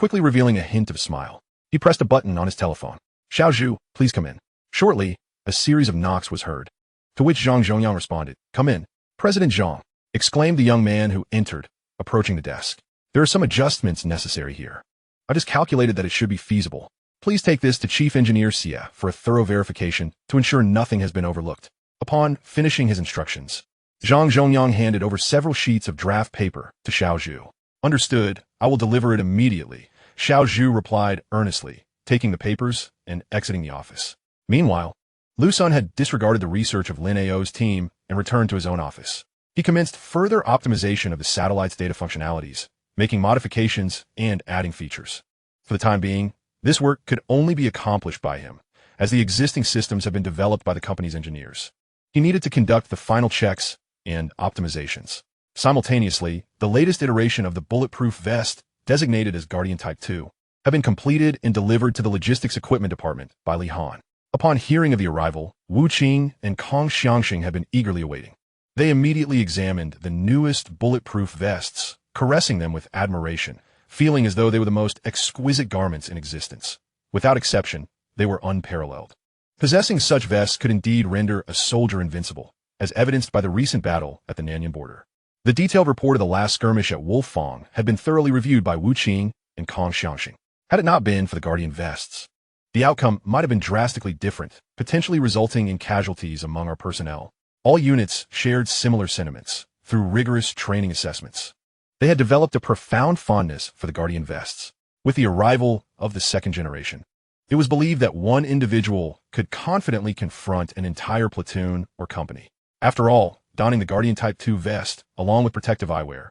S1: quickly revealing a hint of a smile. He pressed a button on his telephone. "Xiao Zhu, please come in." Shortly, a series of knocks was heard, to which Zhang Zhongyang responded. "Come in, President Zhang," exclaimed the young man who entered, approaching the desk. "There are some adjustments necessary here. I just calculated that it should be feasible. Please take this to Chief Engineer Xie for a thorough verification to ensure nothing has been overlooked." Upon finishing his instructions, Zhang Zhongyang handed over several sheets of draft paper to Xiao Zhu. "Understood, I will deliver it immediately," Xiao Zhu replied earnestly, taking the papers and exiting the office. Meanwhile, Liu Sen had disregarded the research of Lin Ao's team and returned to his own office. He commenced further optimization of the satellite's data functionalities, making modifications and adding features. For the time being, this work could only be accomplished by him, as the existing systems have been developed by the company's engineers. He needed to conduct the final checks and optimizations. Simultaneously, the latest iteration of the bulletproof vest, designated as Guardian Type 2, had been completed and delivered to the Logistics Equipment Department by Li Han. Upon hearing of the arrival, Wu Qing and Kong Xiangxing had been eagerly awaiting. They immediately examined the newest bulletproof vests, caressing them with admiration, feeling as though they were the most exquisite garments in existence. Without exception, they were unparalleled. Possessing such vests could indeed render a soldier invincible, as evidenced by the recent battle at the Nanyan border. The detailed report of the last skirmish at Wolfang had been thoroughly reviewed by Wu Qing and Kong Xiangxing. Had it not been for the Guardian vests, the outcome might have been drastically different, potentially resulting in casualties among our personnel. All units shared similar sentiments through rigorous training assessments. They had developed a profound fondness for the Guardian vests. With the arrival of the second generation, it was believed that one individual could confidently confront an entire platoon or company. After all, donning the Guardian Type 2 vest, along with protective eyewear,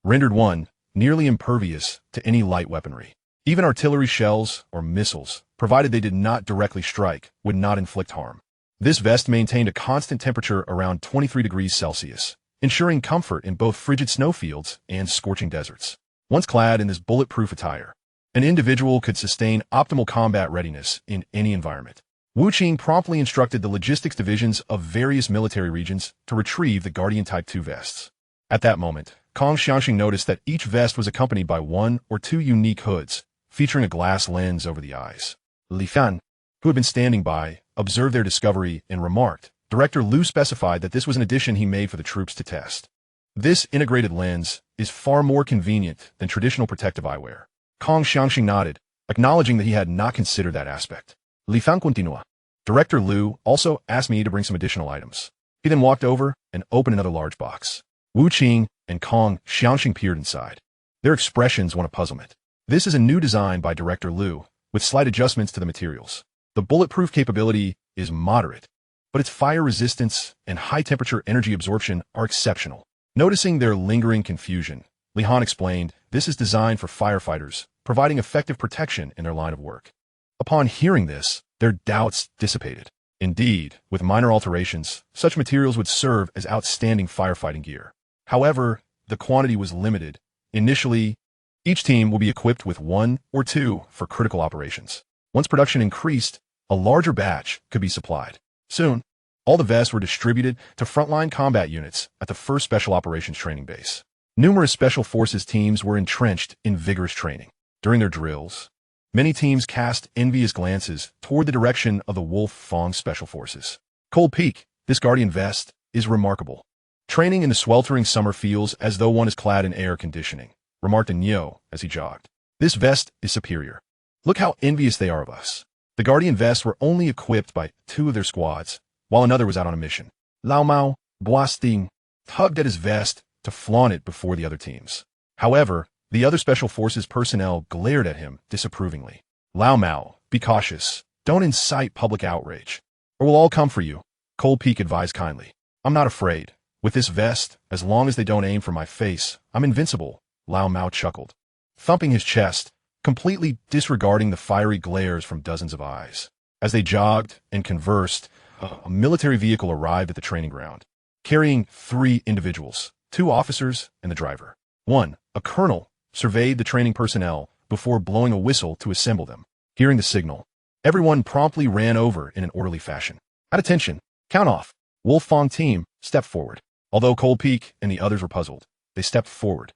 S1: rendered one nearly impervious to any light weaponry. Even artillery shells or missiles, provided they did not directly strike, would not inflict harm. This vest maintained a constant temperature around 23 degrees Celsius, ensuring comfort in both frigid snowfields and scorching deserts. Once clad in this bulletproof attire, an individual could sustain optimal combat readiness in any environment. Wu Qing promptly instructed the logistics divisions of various military regions to retrieve the Guardian Type 2 vests. At that moment, Kong Xiangxing noticed that each vest was accompanied by one or two unique hoods, featuring a glass lens over the eyes. Li Fan, who had been standing by, observed their discovery and remarked, "Director Liu specified that this was an addition he made for the troops to test. This integrated lens is far more convenient than traditional protective eyewear." Kong Xiangxing nodded, acknowledging that he had not considered that aspect. Li Fan continua. "Director Liu also asked me to bring some additional items." He then walked over and opened another large box. Wu Qing and Kong Xiangxing peered inside. Their expressions won a puzzlement. This is a new design by Director Liu, with slight adjustments to the materials. The bulletproof capability is moderate, but its fire resistance and high-temperature energy absorption are exceptional. Noticing their lingering confusion, Li Han explained, "This is designed for firefighters, providing effective protection in their line of work." Upon hearing this, their doubts dissipated. Indeed, with minor alterations, such materials would serve as outstanding firefighting gear. However, the quantity was limited. Initially, each team will be equipped with one or two for critical operations. Once production increased, a larger batch could be supplied. Soon, all the vests were distributed to frontline combat units at the 1st Special Operations Training Base. Numerous Special Forces teams were entrenched in vigorous training. During their drills, many teams cast envious glances toward the direction of the Wolfang Special Forces. Cold Peak, this Guardian vest, is remarkable. Training in the sweltering summer feels as though one is clad in air conditioning, remarked Nyo as he jogged. "This vest is superior. Look how envious they are of us." The Guardian vests were only equipped by 2 of their squads, while another was out on a mission. Lao Mao, Boisting, tugged at his vest to flaunt it before the other teams. However, the other Special Forces personnel glared at him disapprovingly. "Lao Mao, be cautious. Don't incite public outrage, or we'll all come for you," Cold Peak advised kindly. "I'm not afraid. With this vest, as long as they don't aim for my face, I'm invincible," Lao Mao chuckled, thumping his chest, completely disregarding the fiery glares from dozens of eyes. As they jogged and conversed, a military vehicle arrived at the training ground, carrying 3 individuals, 2 officers and the driver. One, a colonel, surveyed the training personnel before blowing a whistle to assemble them. Hearing the signal, everyone promptly ran over in an orderly fashion. "At attention, count off. Wolfang team, step forward." Although Cold Peak and the others were puzzled, they stepped forward.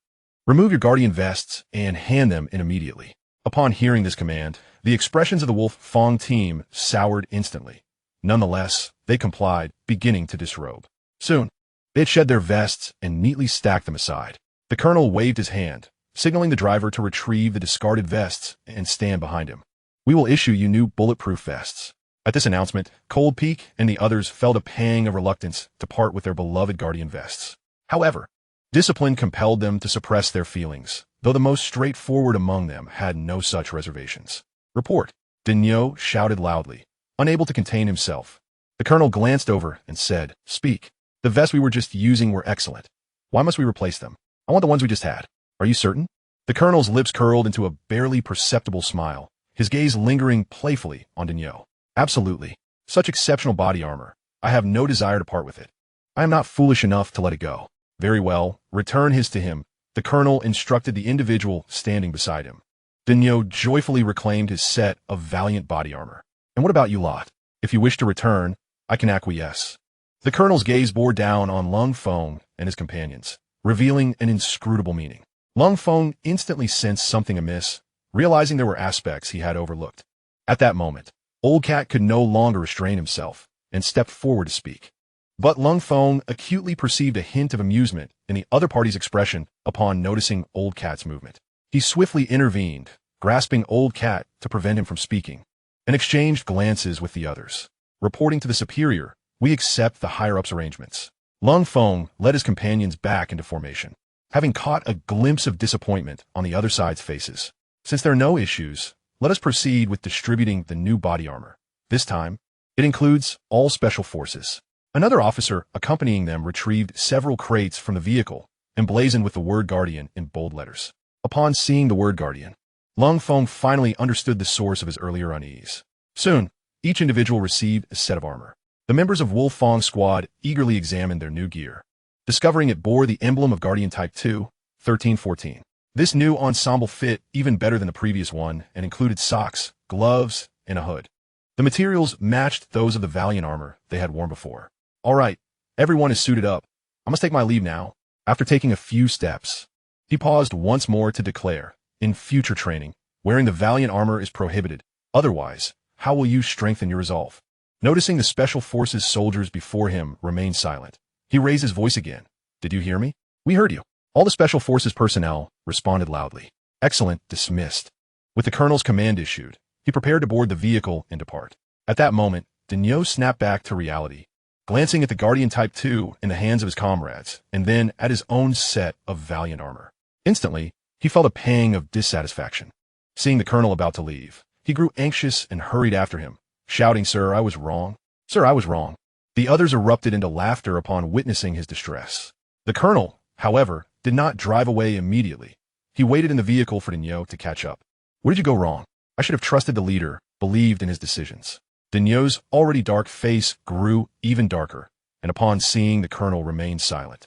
S1: "Remove your Guardian vests and hand them in immediately." Upon hearing this command, the expressions of the Wolf Fong team soured instantly. Nonetheless, they complied, beginning to disrobe. Soon, they had shed their vests and neatly stacked them aside. The colonel waved his hand, signaling the driver to retrieve the discarded vests and stand behind him. "We will issue you new bulletproof vests." At this announcement, Cold Peak and the others felt a pang of reluctance to part with their beloved Guardian vests. However, discipline compelled them to suppress their feelings, though the most straightforward among them had no such reservations. "Report," Dinyo shouted loudly, unable to contain himself. The colonel glanced over and said, "Speak. The vests we were just using were excellent. Why must we replace them? I want the ones we just had." "Are you certain?" The colonel's lips curled into a barely perceptible smile, his gaze lingering playfully on Dinyo. "Absolutely. Such exceptional body armor. I have no desire to part with it. I am not foolish enough to let it go." "Very well, return his to him," the colonel instructed the individual standing beside him. Dinyo joyfully reclaimed his set of valiant body armor. "And what about you lot? If you wish to return, I can acquiesce." The colonel's gaze bore down on Lung Feng and his companions, revealing an inscrutable meaning. Lung Feng instantly sensed something amiss, realizing there were aspects he had overlooked. At that moment, Old Cat could no longer restrain himself and stepped forward to speak. But Lung Feng acutely perceived a hint of amusement in the other party's expression upon noticing Old Cat's movement. He swiftly intervened, grasping Old Cat to prevent him from speaking, and exchanged glances with the others. Reporting to the superior, "We accept the higher-ups' arrangements." Lung Feng led his companions back into formation, having caught a glimpse of disappointment on the other side's faces. "Since there are no issues, let us proceed with distributing the new body armor. This time, it includes all special forces." Another officer accompanying them retrieved several crates from the vehicle, emblazoned with the word Guardian in bold letters. Upon seeing the word Guardian, Lung Feng finally understood the source of his earlier unease. Soon, each individual received a set of armor. The members of Wolf Fong's squad eagerly examined their new gear, discovering it bore the emblem of Guardian Type 2, 1314. This new ensemble fit even better than the previous one and included socks, gloves, and a hood. The materials matched those of the Valiant armor they had worn before. "All right, everyone is suited up. I must take my leave now." After taking a few steps, he paused once more to declare, "In future training, wearing the Valiant armor is prohibited. Otherwise, how will you strengthen your resolve?" Noticing the Special Forces soldiers before him remained silent, he raised his voice again. "Did you hear me?" "We heard you." All the Special Forces personnel responded loudly. "Excellent, dismissed." With the colonel's command issued, he prepared to board the vehicle and depart. At that moment, Dinyo snapped back to reality, glancing at the Guardian Type 2 in the hands of his comrades, and then at his own set of Valiant armor. Instantly, he felt a pang of dissatisfaction. Seeing the colonel about to leave, he grew anxious and hurried after him, shouting, "Sir, I was wrong. Sir, I was wrong." The others erupted into laughter upon witnessing his distress. The colonel, however, did not drive away immediately. He waited in the vehicle for Dinyo to catch up. "Where did you go wrong? I should have trusted the leader, believed in his decisions." Dinyo's already dark face grew even darker, and upon seeing the colonel remained silent.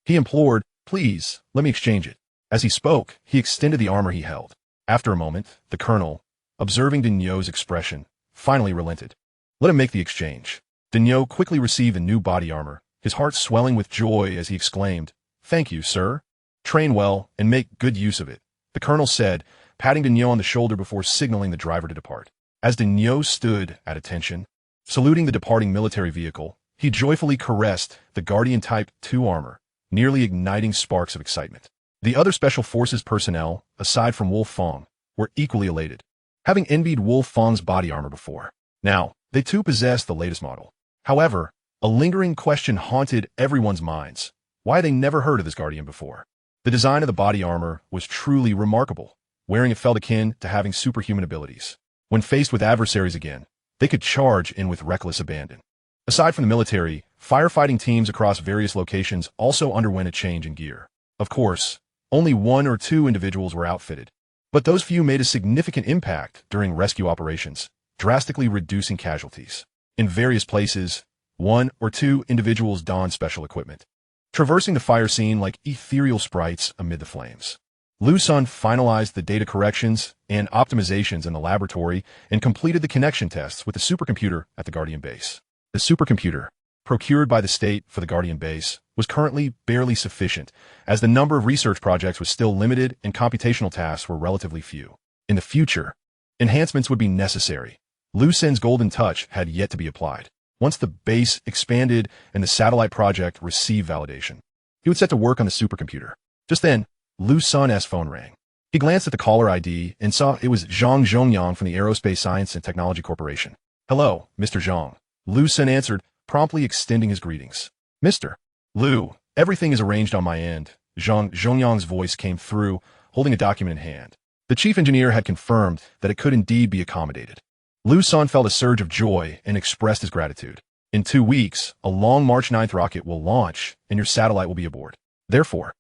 S1: He implored, "Please, let me exchange it." As he spoke, he extended the armor he held. After a moment, the colonel, observing Dinyo's expression, finally relented. "Let him make the exchange." Dinyo quickly received the new body armor, his heart swelling with joy as he exclaimed, "Thank you, sir. Train well and make good use of it," the colonel said, patting Dinyo on the shoulder before signaling the driver to depart. As Dinyo stood at attention, saluting the departing military vehicle, he joyfully caressed the Guardian Type 2 armor, nearly igniting sparks of excitement. The other Special Forces personnel, aside from Wolf Fong, were equally elated, having envied Wolf Fong's body armor before. Now, they too possessed the latest model. However, a lingering question haunted everyone's minds: why had they never heard of this Guardian before? The design of the body armor was truly remarkable. Wearing it felt akin to having superhuman abilities. When faced with adversaries again, they could charge in with reckless abandon. Aside from the military, firefighting teams across various locations also underwent a change in gear. Of course, only one or two individuals were outfitted, but those few made a significant impact during rescue operations, drastically reducing casualties. In various places, one or two individuals donned special equipment, traversing the fire scene like ethereal sprites amid the flames. Liu Sen finalized the data corrections and optimizations in the laboratory and completed the connection tests with the supercomputer at the Guardian base. The supercomputer, procured by the state for the Guardian base, was currently barely sufficient, as the number of research projects was still limited and computational tasks were relatively few. In the future, enhancements would be necessary. Liu Sen's golden touch had yet to be applied. Once the base expanded and the satellite project received validation, he would set to work on the supercomputer. Just then, Liu Sen's phone rang. He glanced at the caller ID and saw it was Zhang Zhongyang from the Aerospace Science and Technology Corporation. "Hello, Mr. Zhang." Liu Sen answered, promptly extending his greetings. "Mr. Liu, everything is arranged on my end." Zhang Zhongyang's voice came through, holding a document in hand. The chief engineer had confirmed that it could indeed be accommodated. Liu Sen felt a surge of joy and expressed his gratitude. "In 2 weeks, a Long March 9th rocket will launch and your satellite will be aboard. Therefore,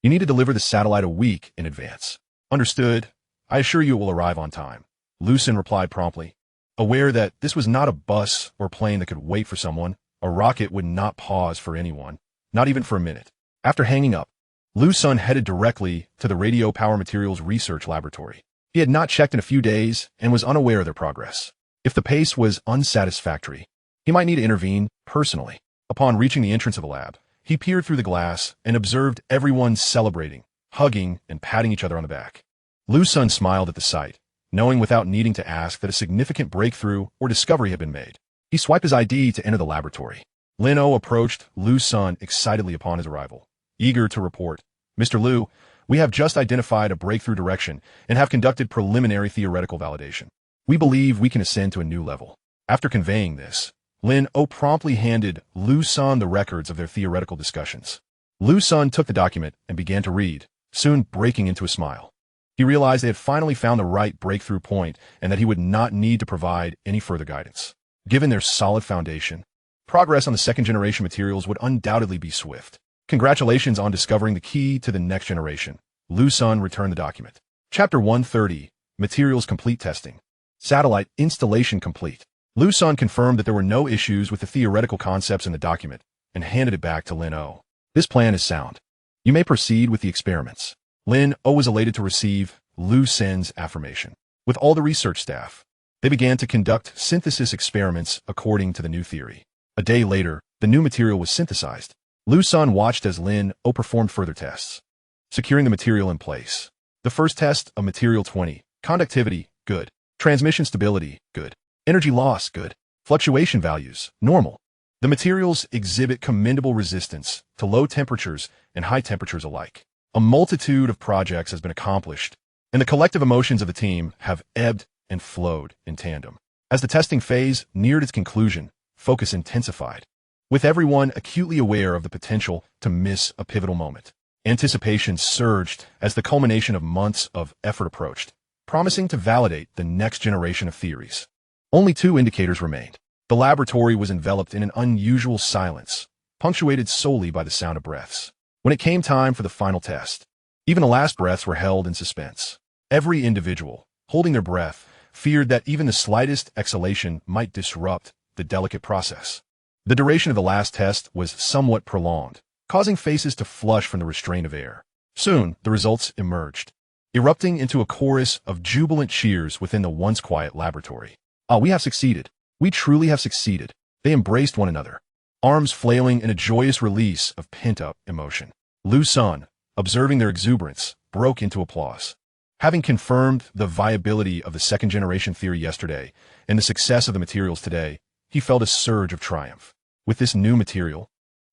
S1: you need to deliver the satellite a week in advance." "Understood. I assure you it will arrive on time," Liu Sen replied promptly. Aware that this was not a bus or plane that could wait for someone, a rocket would not pause for anyone, not even for a minute. After hanging up, Liu Sen headed directly to the Radio Power Materials Research Laboratory. He had not checked in a few days and was unaware of their progress. If the pace was unsatisfactory, he might need to intervene personally. Upon reaching the entrance of the lab, he peered through the glass and observed everyone celebrating, hugging, and patting each other on the back. Liu Sen smiled at the sight, knowing without needing to ask that a significant breakthrough or discovery had been made. He swiped his ID to enter the laboratory. Lin O approached Liu Sen excitedly upon his arrival, eager to report, "Mr. Liu, we have just identified a breakthrough direction and have conducted preliminary theoretical validation. We believe we can ascend to a new level." After conveying this, Lin O promptly handed Liu Sen the records of their theoretical discussions. Liu Sen took the document and began to read, soon breaking into a smile. He realized they had finally found the right breakthrough point and that he would not need to provide any further guidance. Given their solid foundation, progress on the second-generation materials would undoubtedly be swift. "Congratulations on discovering the key to the next generation." Liu Sen returned the document. Chapter 130, Materials Complete Testing. Satellite Installation Complete. Liu Sen confirmed that there were no issues with the theoretical concepts in the document and handed it back to Lin O. "This plan is sound. You may proceed with the experiments." Lin O was elated to receive Liu Sen's affirmation. With all the research staff, they began to conduct synthesis experiments according to the new theory. A day later, the new material was synthesized. Liu Sen watched as Lin O performed further tests, securing the material in place. The first test of material 20, conductivity, good. Transmission stability, good. Energy loss, good. Fluctuation values, normal. The materials exhibit commendable resistance to low temperatures and high temperatures alike. A multitude of projects has been accomplished, and the collective emotions of the team have ebbed and flowed in tandem. As the testing phase neared its conclusion, focus intensified, with everyone acutely aware of the potential to miss a pivotal moment. Anticipation surged as the culmination of months of effort approached, promising to validate the next generation of theories. Only 2 indicators remained. The laboratory was enveloped in an unusual silence, punctuated solely by the sound of breaths. When it came time for the final test, even the last breaths were held in suspense. Every individual, holding their breath, feared that even the slightest exhalation might disrupt the delicate process. The duration of the last test was somewhat prolonged, causing faces to flush from the restraint of air. Soon, the results emerged, erupting into a chorus of jubilant cheers within the once quiet laboratory. "Ah, we have succeeded. We truly have succeeded." They embraced one another, arms flailing in a joyous release of pent-up emotion. Liu Sen, observing their exuberance, broke into applause. Having confirmed the viability of the second-generation theory yesterday and the success of the materials today, he felt a surge of triumph. With this new material,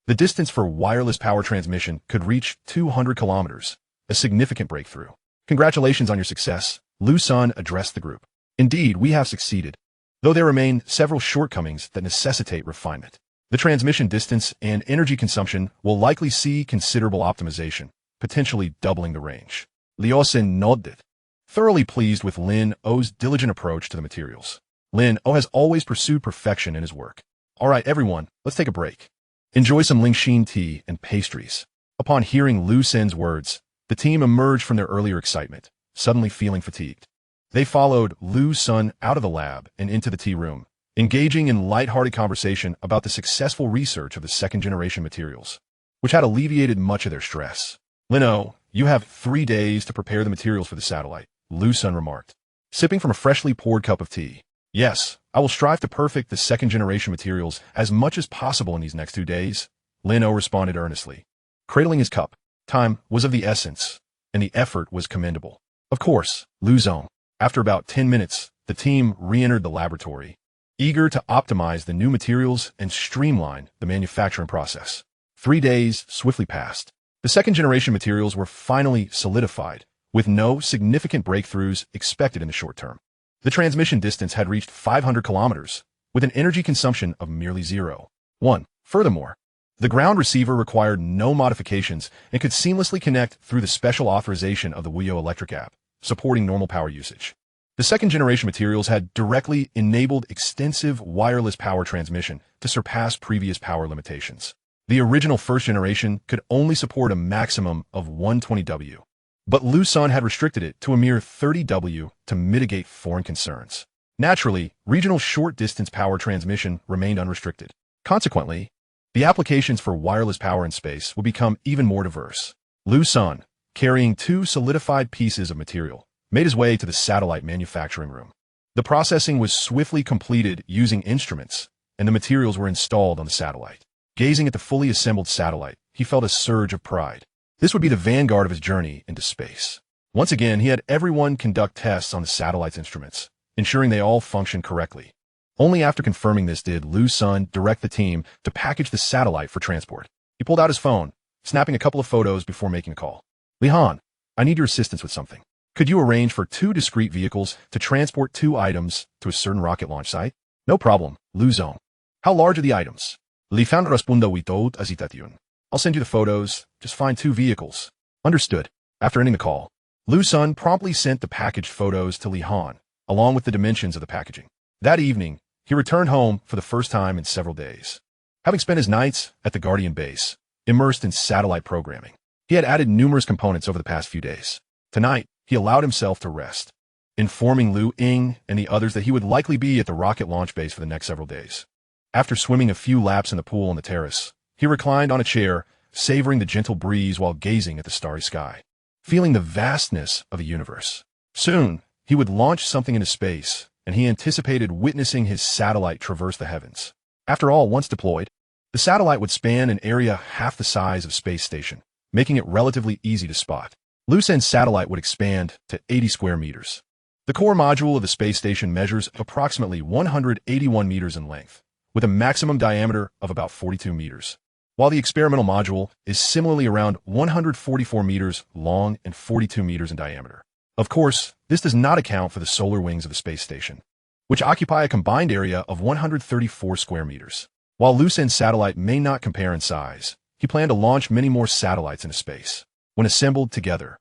S1: the distance for wireless power transmission could reach 200 kilometers, a significant breakthrough. "Congratulations on your success," Liu Sen addressed the group. "Indeed, we have succeeded, though there remain several shortcomings that necessitate refinement. The transmission distance and energy consumption will likely see considerable optimization, potentially doubling the range." Liu Sen nodded, thoroughly pleased with Lin O's diligent approach to the materials. Lin O has always pursued perfection in his work. "All right, everyone, let's take a break. Enjoy some Lingxin tea and pastries." Upon hearing Liu Sen's words, the team emerged from their earlier excitement, suddenly feeling fatigued. They followed Liu Sen out of the lab and into the tea room, engaging in light-hearted conversation about the successful research of the second-generation materials, which had alleviated much of their stress. "Lin O, you have 3 days to prepare the materials for the satellite," Liu Sen remarked, sipping from a freshly poured cup of tea. "Yes, I will strive to perfect the second-generation materials as much as possible in these next 2 days," Lin O responded earnestly. Cradling his cup, time was of the essence, and the effort was commendable. "Of course, Liu Zong." After about 10 minutes, the team re-entered the laboratory, eager to optimize the new materials and streamline the manufacturing process. 3 days swiftly passed. The second-generation materials were finally solidified, with no significant breakthroughs expected in the short term. The transmission distance had reached 500 kilometers, with an energy consumption of merely 0.1. Furthermore, the ground receiver required no modifications and could seamlessly connect through the special authorization of the Wuyo Electric app, supporting normal power usage. The second-generation materials had directly enabled extensive wireless power transmission to surpass previous power limitations. The original first generation could only support a maximum of 120 W, but Liu Sen had restricted it to a mere 30 W to mitigate foreign concerns. Naturally, regional short-distance power transmission remained unrestricted. Consequently, the applications for wireless power in space would become even more diverse. Liu Sen, carrying 2 solidified pieces of material, made his way to the satellite manufacturing room. The processing was swiftly completed using instruments, and the materials were installed on the satellite. Gazing at the fully assembled satellite, he felt a surge of pride. This would be the vanguard of his journey into space. Once again, he had everyone conduct tests on the satellite's instruments, ensuring they all functioned correctly. Only after confirming this did Liu Sen direct the team to package the satellite for transport. He pulled out his phone, snapping a couple of photos before making a call. "Lihan, I need your assistance with something. Could you arrange for 2 discrete vehicles to transport 2 items to a certain rocket launch site?" "No problem, Liu Sen. How large are the items?" "Lihan respondo without hesitation. I'll send you the photos. Just find 2 vehicles." "Understood." After ending the call, Liu Sen promptly sent the packaged photos to Lihan, along with the dimensions of the packaging. That evening, he returned home for the first time in several days. Having spent his nights at the Guardian base, immersed in satellite programming, he had added numerous components over the past few days. Tonight, he allowed himself to rest, informing Liu Ying and the others that he would likely be at the rocket launch base for the next several days. After swimming a few laps in the pool on the terrace, he reclined on a chair, savoring the gentle breeze while gazing at the starry sky, feeling the vastness of the universe. Soon, he would launch something into space, and he anticipated witnessing his satellite traverse the heavens. After all, once deployed, the satellite would span an area half the size of Space Station, making it relatively easy to spot. Liu Sen's satellite would expand to 80 square meters. The core module of the space station measures approximately 181 meters in length, with a maximum diameter of about 42 meters, while the experimental module is similarly around 144 meters long and 42 meters in diameter. Of course, this does not account for the solar wings of the space station, which occupy a combined area of 134 square meters. While Liu Sen's satellite may not compare in size, he planned to launch many more satellites into space. When assembled together,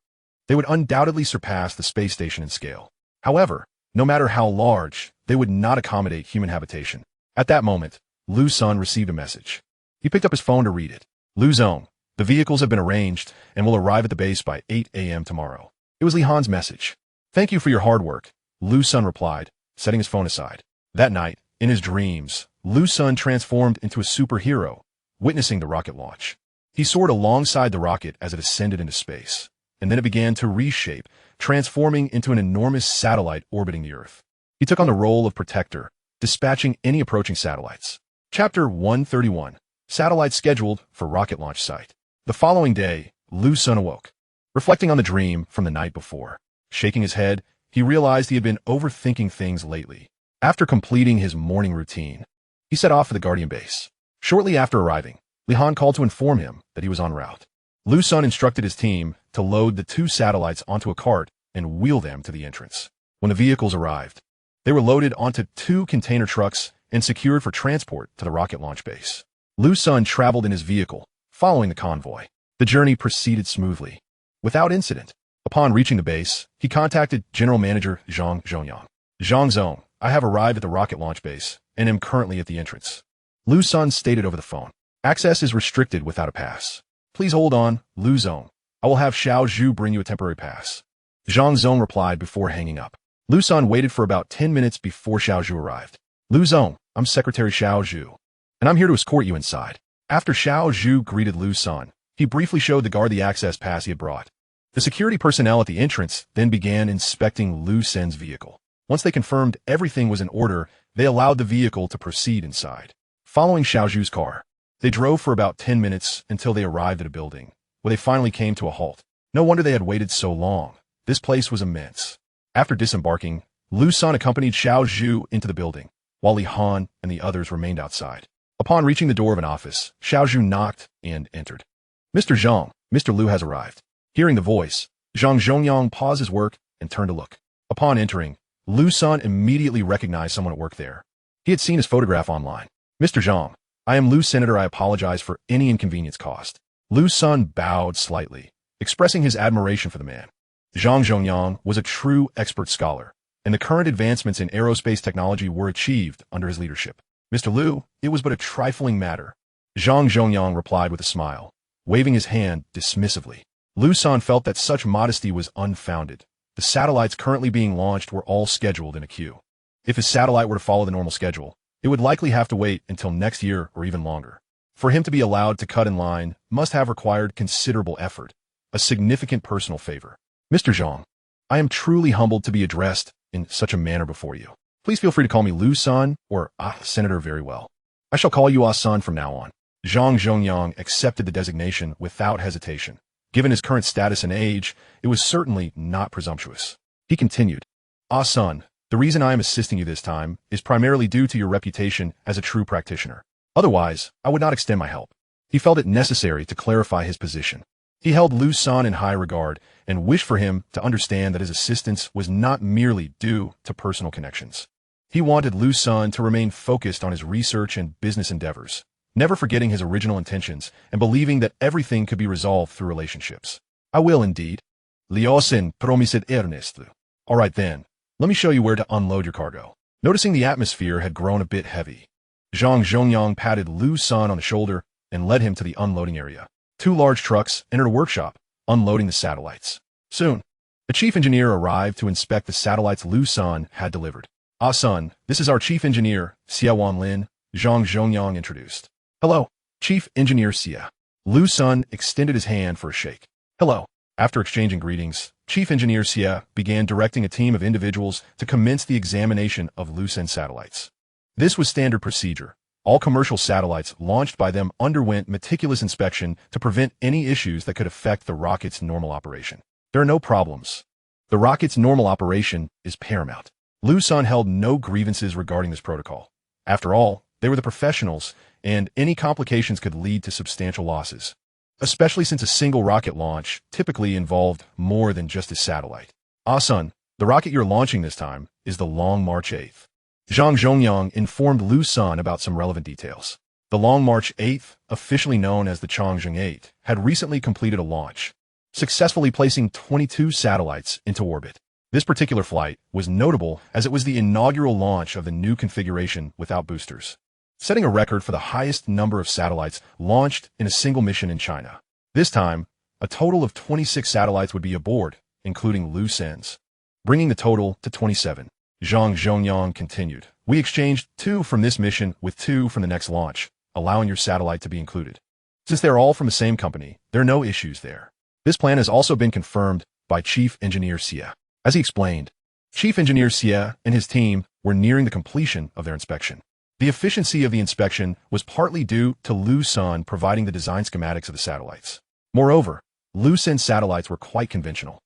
S1: they would undoubtedly surpass the space station in scale. However, no matter how large, they would not accommodate human habitation. At that moment, Liu Sen received a message. He picked up his phone to read it. "Liu Sen, the vehicles have been arranged and will arrive at the base by 8 a.m. tomorrow." It was Lihan's message. "Thank you for your hard work," Liu Sen replied, setting his phone aside. That night, in his dreams, Liu Sen transformed into a superhero, witnessing the rocket launch. He soared alongside the rocket as it ascended into space, and then it began to reshape, transforming into an enormous satellite orbiting the Earth. He took on the role of protector, dispatching any approaching satellites. Chapter 131. Satellites scheduled for rocket launch site. The following day, Liu Sen awoke, reflecting on the dream from the night before. Shaking his head, he realized he had been overthinking things lately. After completing his morning routine, he set off for the Guardian base. Shortly after arriving, Lihan called to inform him that he was en route. Liu Sen instructed his team to load the 2 satellites onto a cart and wheel them to the entrance. When the vehicles arrived, they were loaded onto 2 container trucks and secured for transport to the rocket launch base. Liu Sen traveled in his vehicle, following the convoy. The journey proceeded smoothly, without incident. Upon reaching the base, he contacted General Manager Zhang Zhongyang. "Zhang Zhong, I have arrived at the rocket launch base and am currently at the entrance." Liu Sen stated over the phone. "Access is restricted without a pass. Please hold on, Liu Zhong. I will have Xiao Zhu bring you a temporary pass." Zhang Zhong replied before hanging up. Liu Sen waited for about 10 minutes before Xiao Zhu arrived. "Liu Zhong, I'm Secretary Xiao Zhu, and I'm here to escort you inside." After Xiao Zhu greeted Liu Sen, he briefly showed the guard the access pass he had brought. The security personnel at the entrance then began inspecting Liu Sen's vehicle. Once they confirmed everything was in order, they allowed the vehicle to proceed inside. Following Xiao Zhu's car, they drove for about 10 minutes until they arrived at a building, where they finally came to a halt. No wonder they had waited so long. This place was immense. After disembarking, Liu Sen accompanied Xiao Zhu into the building, while Li Han and the others remained outside. Upon reaching the door of an office, Xiao Zhu knocked and entered. "Mr. Zhang, Mr. Liu has arrived." Hearing the voice, Zhang Zhongyang paused his work and turned to look. Upon entering, Liu Sen immediately recognized someone at work there. He had seen his photograph online. "Mr. Zhang, I am Liu Senator. I apologize for any inconvenience caused." Liu Sen bowed slightly, expressing his admiration for the man. Zhang Zhongyang was a true expert scholar, and the current advancements in aerospace technology were achieved under his leadership. "Mr. Liu, it was but a trifling matter," Zhang Zhongyang replied with a smile, waving his hand dismissively. Liu Sen felt that such modesty was unfounded. The satellites currently being launched were all scheduled in a queue. If his satellite were to follow the normal schedule, it would likely have to wait until next year or even longer. For him to be allowed to cut in line must have required considerable effort, a significant personal favor. "Mr. Zhang, I am truly humbled to be addressed in such a manner before you. Please feel free to call me Liu Sen or Senator very well. I shall call you Sen from now on." Zhang Zhongyang accepted the designation without hesitation. Given his current status and age, it was certainly not presumptuous. He continued, "Sen, the reason I am assisting you this time is primarily due to your reputation as a true practitioner. Otherwise, I would not extend my help." He felt it necessary to clarify his position. He held Liu Sen in high regard and wished for him to understand that his assistance was not merely due to personal connections. He wanted Liu Sen to remain focused on his research and business endeavors, never forgetting his original intentions and believing that everything could be resolved through relationships. "I will indeed." Liu Sen promised earnestly. "All right then, let me show you where to unload your cargo." Noticing the atmosphere had grown a bit heavy, Zhang Zhongyang patted Liu Sen on the shoulder and led him to the unloading area. 2 large trucks entered a workshop, unloading the satellites. Soon, a chief engineer arrived to inspect the satellites Liu Sen had delivered. "Sen, this is our chief engineer, Xia Wanlin," Zhang Zhongyang introduced. "Hello, Chief Engineer Xia." Liu Sen extended his hand for a shake. "Hello." After exchanging greetings, Chief Engineer Xia began directing a team of individuals to commence the examination of Liu Sen satellites. This was standard procedure. All commercial satellites launched by them underwent meticulous inspection to prevent any issues that could affect the rocket's normal operation. There are no problems. The rocket's normal operation is paramount. Liu Sen held no grievances regarding this protocol. After all, they were the professionals, and any complications could lead to substantial losses, especially since a single rocket launch typically involved more than just a satellite. "Sen, the rocket you're launching this time is the Long March 8. Zhang Zhongyang informed Liu Sen about some relevant details. The Long March 8, officially known as the Changzheng 8, had recently completed a launch, successfully placing 22 satellites into orbit. This particular flight was notable as it was the inaugural launch of the new configuration without boosters, setting a record for the highest number of satellites launched in a single mission in China. This time, a total of 26 satellites would be aboard, including Liu Sen's, bringing the total to 27. Zhang Zhongyang continued, "We exchanged 2 from this mission with 2 from the next launch, allowing your satellite to be included. Since they're all from the same company, there are no issues there." This plan has also been confirmed by Chief Engineer Xia. As he explained, Chief Engineer Xia and his team were nearing the completion of their inspection. The efficiency of the inspection was partly due to Liu Sen providing the design schematics of the satellites. Moreover, Liu Sen's satellites were quite conventional.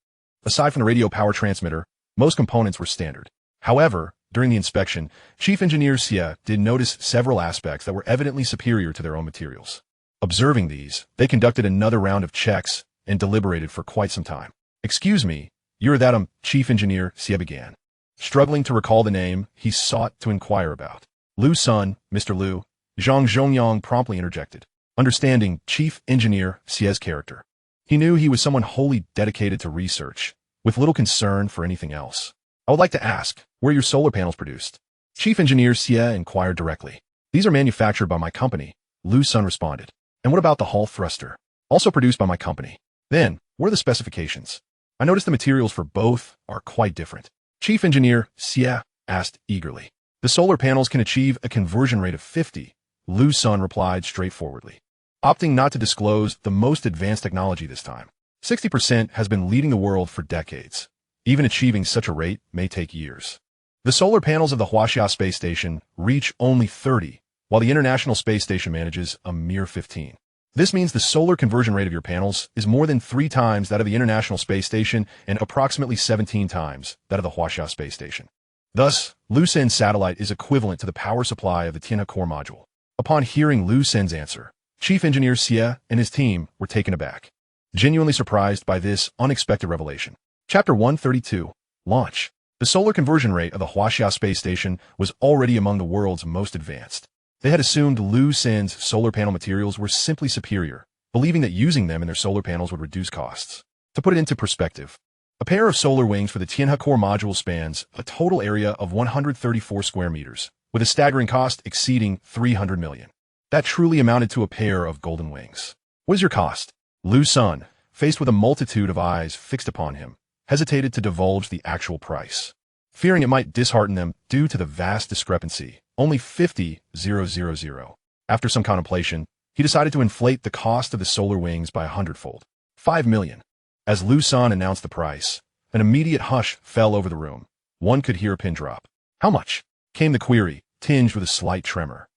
S1: Aside from the radio power transmitter, most components were standard. However, during the inspection, Chief Engineer Xia did notice several aspects that were evidently superior to their own materials. Observing these, they conducted another round of checks and deliberated for quite some time. "Excuse me, you're that Chief Engineer," Xia began. Struggling to recall the name he sought to inquire about. "Liu Sen, Mr. Liu," Zhang Zhongyang promptly interjected, understanding Chief Engineer Xia's character. He knew he was someone wholly dedicated to research, with little concern for anything else. "I would like to ask, where are your solar panels produced?" Chief Engineer Xia inquired directly. "These are manufactured by my company," Liu Sen responded. "And what about the Hall thruster?" "Also produced by my company." "Then, what are the specifications?" "I noticed the materials for both are quite different." Chief Engineer Xia asked eagerly. "The solar panels can achieve a conversion rate of 50, Liu Sen replied straightforwardly, opting not to disclose the most advanced technology this time. 60% has been leading the world for decades. Even achieving such a rate may take years. The solar panels of the Huaxia space station reach only 30, while the International Space Station manages a mere 15. This means the solar conversion rate of your panels is more than 3 times that of the International Space Station and approximately 17 times that of the Huaxia Space Station. Thus, Liu Sen's satellite is equivalent to the power supply of the Tianhe core module. Upon hearing Liu Sen's answer, Chief Engineer Xie and his team were taken aback, genuinely surprised by this unexpected revelation. Chapter 132, Launch. The solar conversion rate of the Huaxia Space Station was already among the world's most advanced. They had assumed Liu Sen's solar panel materials were simply superior, believing that using them in their solar panels would reduce costs. To put it into perspective, a pair of solar wings for the Tianhe core module spans a total area of 134 square meters, with a staggering cost exceeding 300 million. That truly amounted to a pair of golden wings. What is your cost? Liu Sen, faced with a multitude of eyes fixed upon him, hesitated to divulge the actual price, fearing it might dishearten them due to the vast discrepancy, only 50,000. After some contemplation, he decided to inflate the cost of the solar wings by 100-fold. 5 million. As Liu Sen announced the price, an immediate hush fell over the room. One could hear a pin drop. How much? Came the query, tinged with a slight tremor.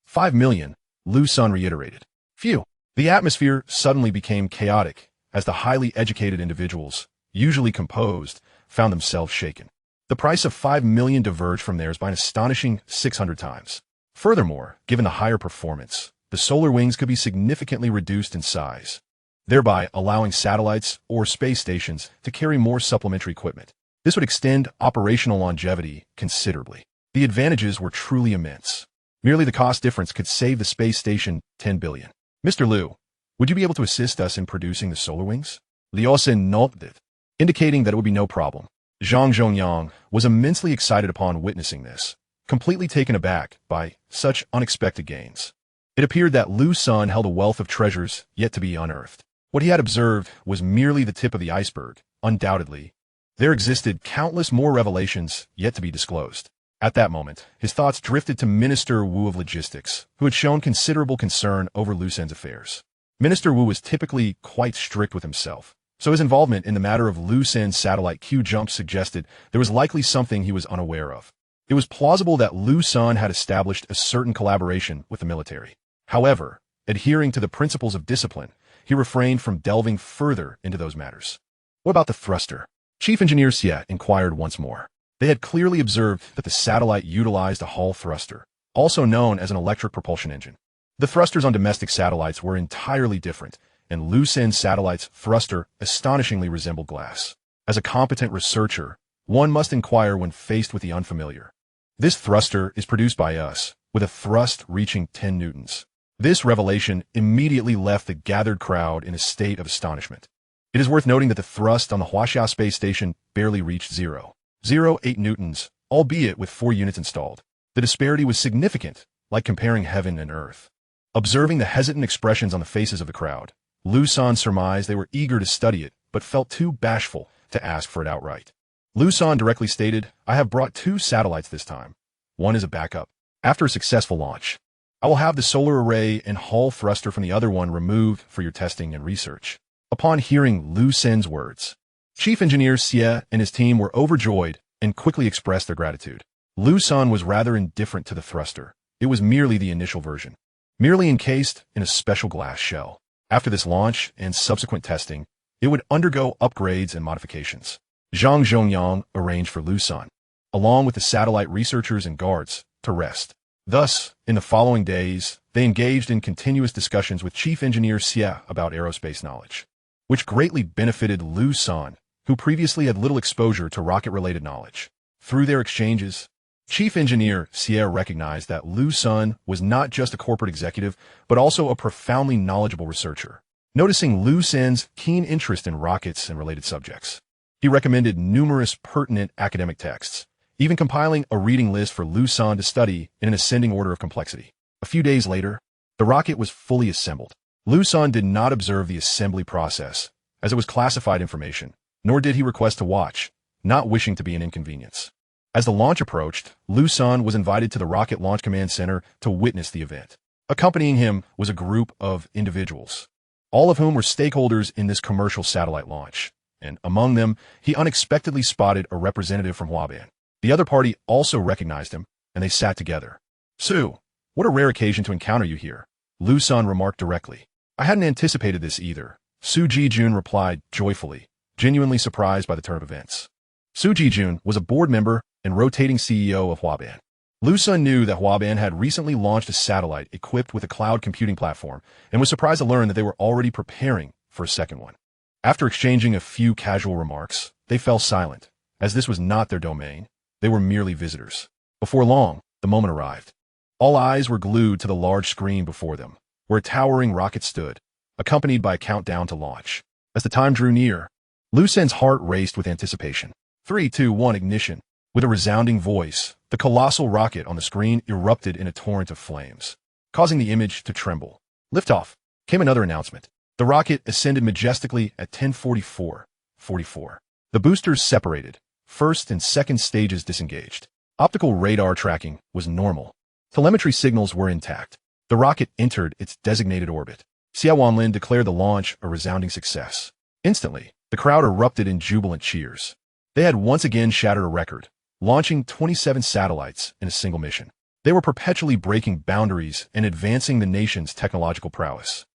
S1: 5 million, Liu Sen reiterated. Phew. The atmosphere suddenly became chaotic as the highly educated individuals, usually composed, found themselves shaken. The price of 5 million diverged from theirs by an astonishing 600 times. Furthermore, given the higher performance, the solar wings could be significantly reduced in size, thereby allowing satellites or space stations to carry more supplementary equipment. This would extend operational longevity considerably. The advantages were truly immense. Merely the cost difference could save the space station 10 billion. Mr. Liu, would you be able to assist us in producing the solar wings? Liu Sen nodded, indicating that it would be no problem. Zhang Zhongyang was immensely excited upon witnessing this, completely taken aback by such unexpected gains. It appeared that Liu Sen held a wealth of treasures yet to be unearthed. What he had observed was merely the tip of the iceberg, undoubtedly. There existed countless more revelations yet to be disclosed. At that moment, his thoughts drifted to Minister Wu of Logistics, who had shown considerable concern over Liu Sen's affairs. Minister Wu was typically quite strict with himself, so his involvement in the matter of Liu Sen's satellite Q jump suggested there was likely something he was unaware of. It was plausible that Liu Sen had established a certain collaboration with the military. However, adhering to the principles of discipline, he refrained from delving further into those matters. What about the thruster? Chief Engineer Xie inquired once more. They had clearly observed that the satellite utilized a Hall thruster, also known as an electric propulsion engine. The thrusters on domestic satellites were entirely different, and Liu Sen's satellite's thruster astonishingly resembled glass. As a competent researcher, one must inquire when faced with the unfamiliar. This thruster is produced by us, with a thrust reaching 10 newtons. This revelation immediately left the gathered crowd in a state of astonishment. It is worth noting that the thrust on the Huaxia space station barely reached 0.08 newtons, albeit with 4 units installed. The disparity was significant, like comparing heaven and earth. Observing the hesitant expressions on the faces of the crowd, Liu Sen surmised they were eager to study it, but felt too bashful to ask for it outright. Liu Sen directly stated, I have brought 2 satellites this time. One is a backup. After a successful launch, I will have the solar array and Hall thruster from the other one removed for your testing and research. Upon hearing Liu Sen's words, Chief Engineer Xie and his team were overjoyed and quickly expressed their gratitude. Liu Sen was rather indifferent to the thruster. It was merely the initial version, merely encased in a special glass shell. After this launch and subsequent testing, it would undergo upgrades and modifications. Zhang Zhongyang arranged for Liu Sen, along with the satellite researchers and guards, to rest. Thus, in the following days, they engaged in continuous discussions with Chief Engineer Xie about aerospace knowledge, which greatly benefited Liu Sen, who previously had little exposure to rocket-related knowledge. Through their exchanges, Chief Engineer Xie recognized that Liu Sen was not just a corporate executive, but also a profoundly knowledgeable researcher. Noticing Liu Sen's keen interest in rockets and related subjects, he recommended numerous pertinent academic texts, even compiling a reading list for Liu Sen to study in an ascending order of complexity. A few days later, the rocket was fully assembled. Liu Sen did not observe the assembly process, as it was classified information, nor did he request to watch, not wishing to be an inconvenience. As the launch approached, Liu Sen was invited to the Rocket Launch Command Center to witness the event. Accompanying him was a group of individuals, all of whom were stakeholders in this commercial satellite launch, and among them, he unexpectedly spotted a representative from Huaban. The other party also recognized him, and they sat together. Su, what a rare occasion to encounter you here, Liu Sen remarked directly. I hadn't anticipated this either, Su Ji-jun replied joyfully, genuinely surprised by the turn of events. Su Ji-jun was a board member and rotating CEO of Huaban. Liu Sen knew that Huaban had recently launched a satellite equipped with a cloud computing platform and was surprised to learn that they were already preparing for a second one. After exchanging a few casual remarks, they fell silent. As this was not their domain, they were merely visitors. Before long, the moment arrived. All eyes were glued to the large screen before them, where a towering rocket stood, accompanied by a countdown to launch. As the time drew near, Liu Sen's heart raced with anticipation. 3, 2, 1, ignition. With a resounding voice, the colossal rocket on the screen erupted in a torrent of flames, causing the image to tremble. Liftoff. Came another announcement. The rocket ascended majestically at 10:44:44. The boosters separated. First and second stages disengaged. Optical radar tracking was normal. Telemetry signals were intact. The rocket entered its designated orbit. Xia Wanlin declared the launch a resounding success. Instantly, the crowd erupted in jubilant cheers. They had once again shattered a record, launching 27 satellites in a single mission. They were perpetually breaking boundaries and advancing the nation's technological prowess.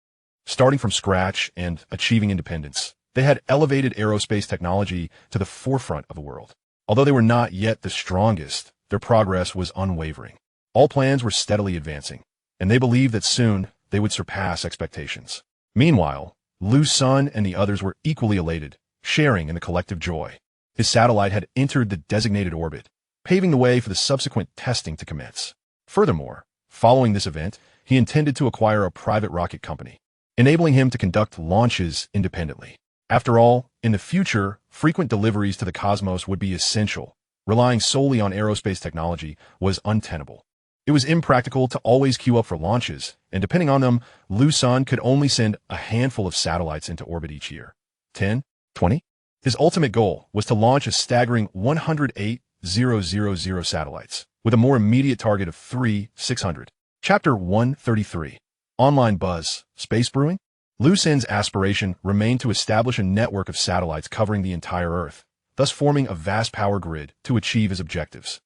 S1: Starting from scratch and achieving independence, they had elevated aerospace technology to the forefront of the world. Although they were not yet the strongest, their progress was unwavering. All plans were steadily advancing, and they believed that soon they would surpass expectations. Meanwhile, Liu Sen and the others were equally elated, sharing in the collective joy. His satellite had entered the designated orbit, paving the way for the subsequent testing to commence. Furthermore, following this event, he intended to acquire a private rocket company, enabling him to conduct launches independently. After all, in the future, frequent deliveries to the cosmos would be essential. Relying solely on aerospace technology was untenable. It was impractical to always queue up for launches, and depending on them, Liu Sen could only send a handful of satellites into orbit each year. 10? 20? His ultimate goal was to launch a staggering 108,000 satellites, with a more immediate target of 3,600. Chapter 133. Online Buzz, Space Brewing? Liu Sen's aspiration remained to establish a network of satellites covering the entire Earth, thus forming a vast power grid to achieve his objectives.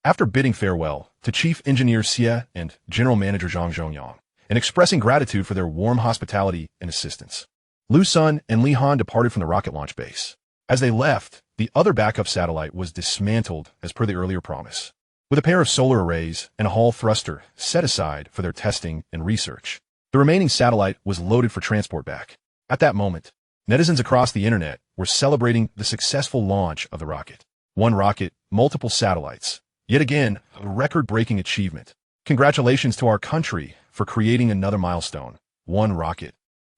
S1: After bidding farewell to Chief Engineer Xie and General Manager Zhang Zhongyang, and expressing gratitude for their warm hospitality and assistance, Liu Sen and Li Han departed from the rocket launch base. As they left, the other backup satellite was dismantled as per the earlier promise, with a pair of solar arrays and a Hall thruster set aside for their testing and research. The remaining satellite was loaded for transport back. At that moment, netizens across the internet were celebrating the successful launch of the rocket. One rocket, multiple satellites. Yet again, a record-breaking achievement. Congratulations to our country for creating another milestone. One rocket.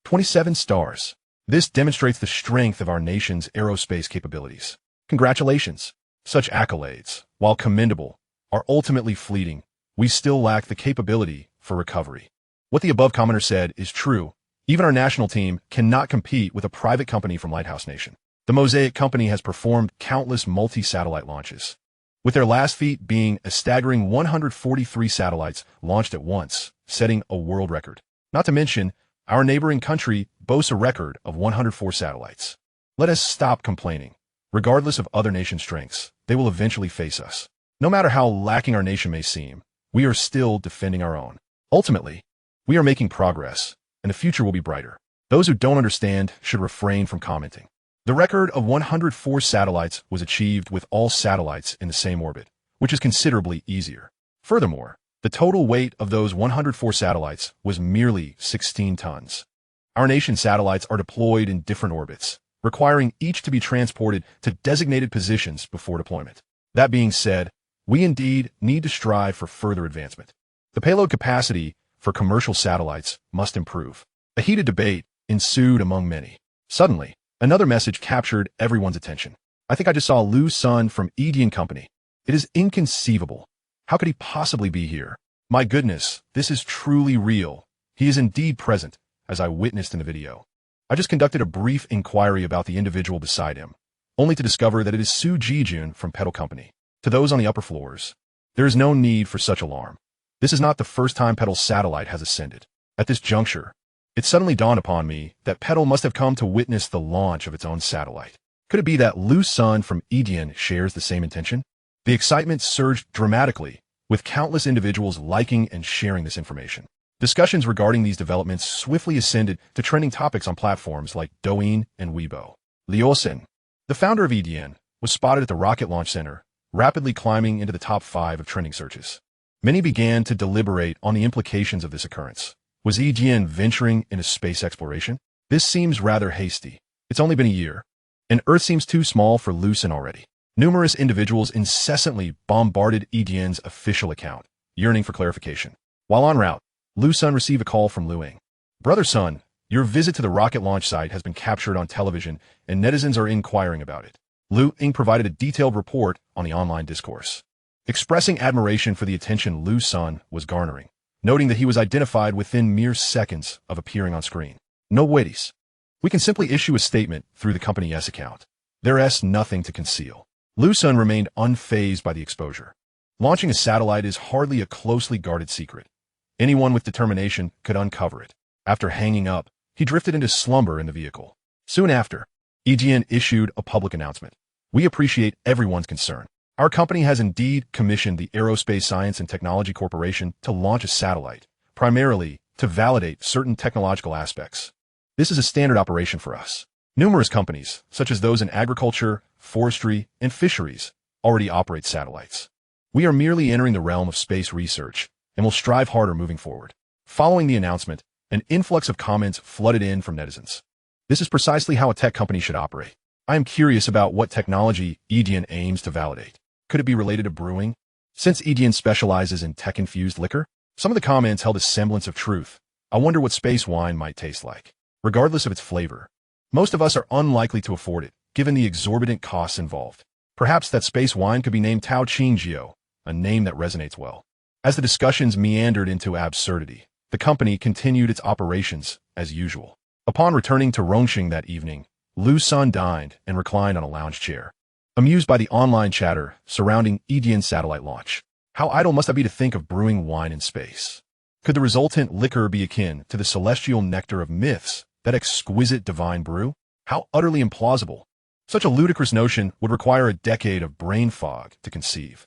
S1: 27 stars. This demonstrates the strength of our nation's aerospace capabilities. Congratulations. Such accolades, while commendable, are ultimately fleeting. We still lack the capability for recovery. What the above commenter said is true. Even our national team cannot compete with a private company from Lighthouse Nation. The Mosaic Company has performed countless multi-satellite launches, with their last feat being a staggering 143 satellites launched at once, setting a world record. Not to mention, our neighboring country boasts a record of 104 satellites. Let us stop complaining. Regardless of other nations' strengths, they will eventually face us. No matter how lacking our nation may seem, we are still defending our own. Ultimately, we are making progress, and the future will be brighter. Those who don't understand should refrain from commenting. The record of 104 satellites was achieved with all satellites in the same orbit, which is considerably easier. Furthermore, the total weight of those 104 satellites was merely 16 tons. Our nation's satellites are deployed in different orbits, requiring each to be transported to designated positions before deployment. That being said, we indeed need to strive for further advancement. The payload capacity for commercial satellites must improve. A heated debate ensued among many. Suddenly, another message captured everyone's attention. I think I just saw Liu Sen from Edian Company. It is inconceivable. How could he possibly be here? My goodness, this is truly real. He is indeed present, as I witnessed in the video. I just conducted a brief inquiry about the individual beside him, only to discover that it is Su Ji-jun from Petal Company. To those on the upper floors, there is no need for such alarm. This is not the first time Petal's satellite has ascended. At this juncture, it suddenly dawned upon me that Petal must have come to witness the launch of its own satellite. Could it be that Liu Sen from Edian shares the same intention? The excitement surged dramatically, with countless individuals liking and sharing this information. Discussions regarding these developments swiftly ascended to trending topics on platforms like Douyin and Weibo. Liu Sen, the founder of EDN, was spotted at the Rocket Launch Center, rapidly climbing into the top 5 of trending searches. Many began to deliberate on the implications of this occurrence. Was EDN venturing into space exploration? This seems rather hasty. It's only been a year, and Earth seems too small for Liu Sen already. Numerous individuals incessantly bombarded EDN's official account, yearning for clarification. While en route, Liu Sen received a call from Liu Ying. Brother Sun, your visit to the rocket launch site has been captured on television, and netizens are inquiring about it. Liu Ying provided a detailed report on the online discourse, expressing admiration for the attention Liu Sen was garnering, noting that he was identified within mere seconds of appearing on screen. No waities. We can simply issue a statement through the company's account. There's nothing to conceal. Liu Sen remained unfazed by the exposure. Launching a satellite is hardly a closely guarded secret. Anyone with determination could uncover it. After hanging up, he drifted into slumber in the vehicle. Soon after, EDN issued a public announcement. We appreciate everyone's concern. Our company has indeed commissioned the Aerospace Science and Technology Corporation to launch a satellite, primarily to validate certain technological aspects. This is a standard operation for us. Numerous companies, such as those in agriculture, forestry, and fisheries, already operate satellites. We are merely entering the realm of space research, and will strive harder moving forward. Following the announcement, an influx of comments flooded in from netizens. This is precisely how a tech company should operate. I am curious about what technology EDN aims to validate. Could it be related to brewing? Since EDN specializes in tech-infused liquor, some of the comments held a semblance of truth. I wonder what space wine might taste like. Regardless of its flavor, most of us are unlikely to afford it, given the exorbitant costs involved. Perhaps that space wine could be named Tao Qingjio, a name that resonates well. As the discussions meandered into absurdity, the company continued its operations as usual. Upon returning to Rongqing that evening, Liu Sen dined and reclined on a lounge chair, amused by the online chatter surrounding EDN's satellite launch. How idle must I be to think of brewing wine in space? Could the resultant liquor be akin to the celestial nectar of myths, that exquisite divine brew? How utterly implausible. Such a ludicrous notion would require a decade of brain fog to conceive.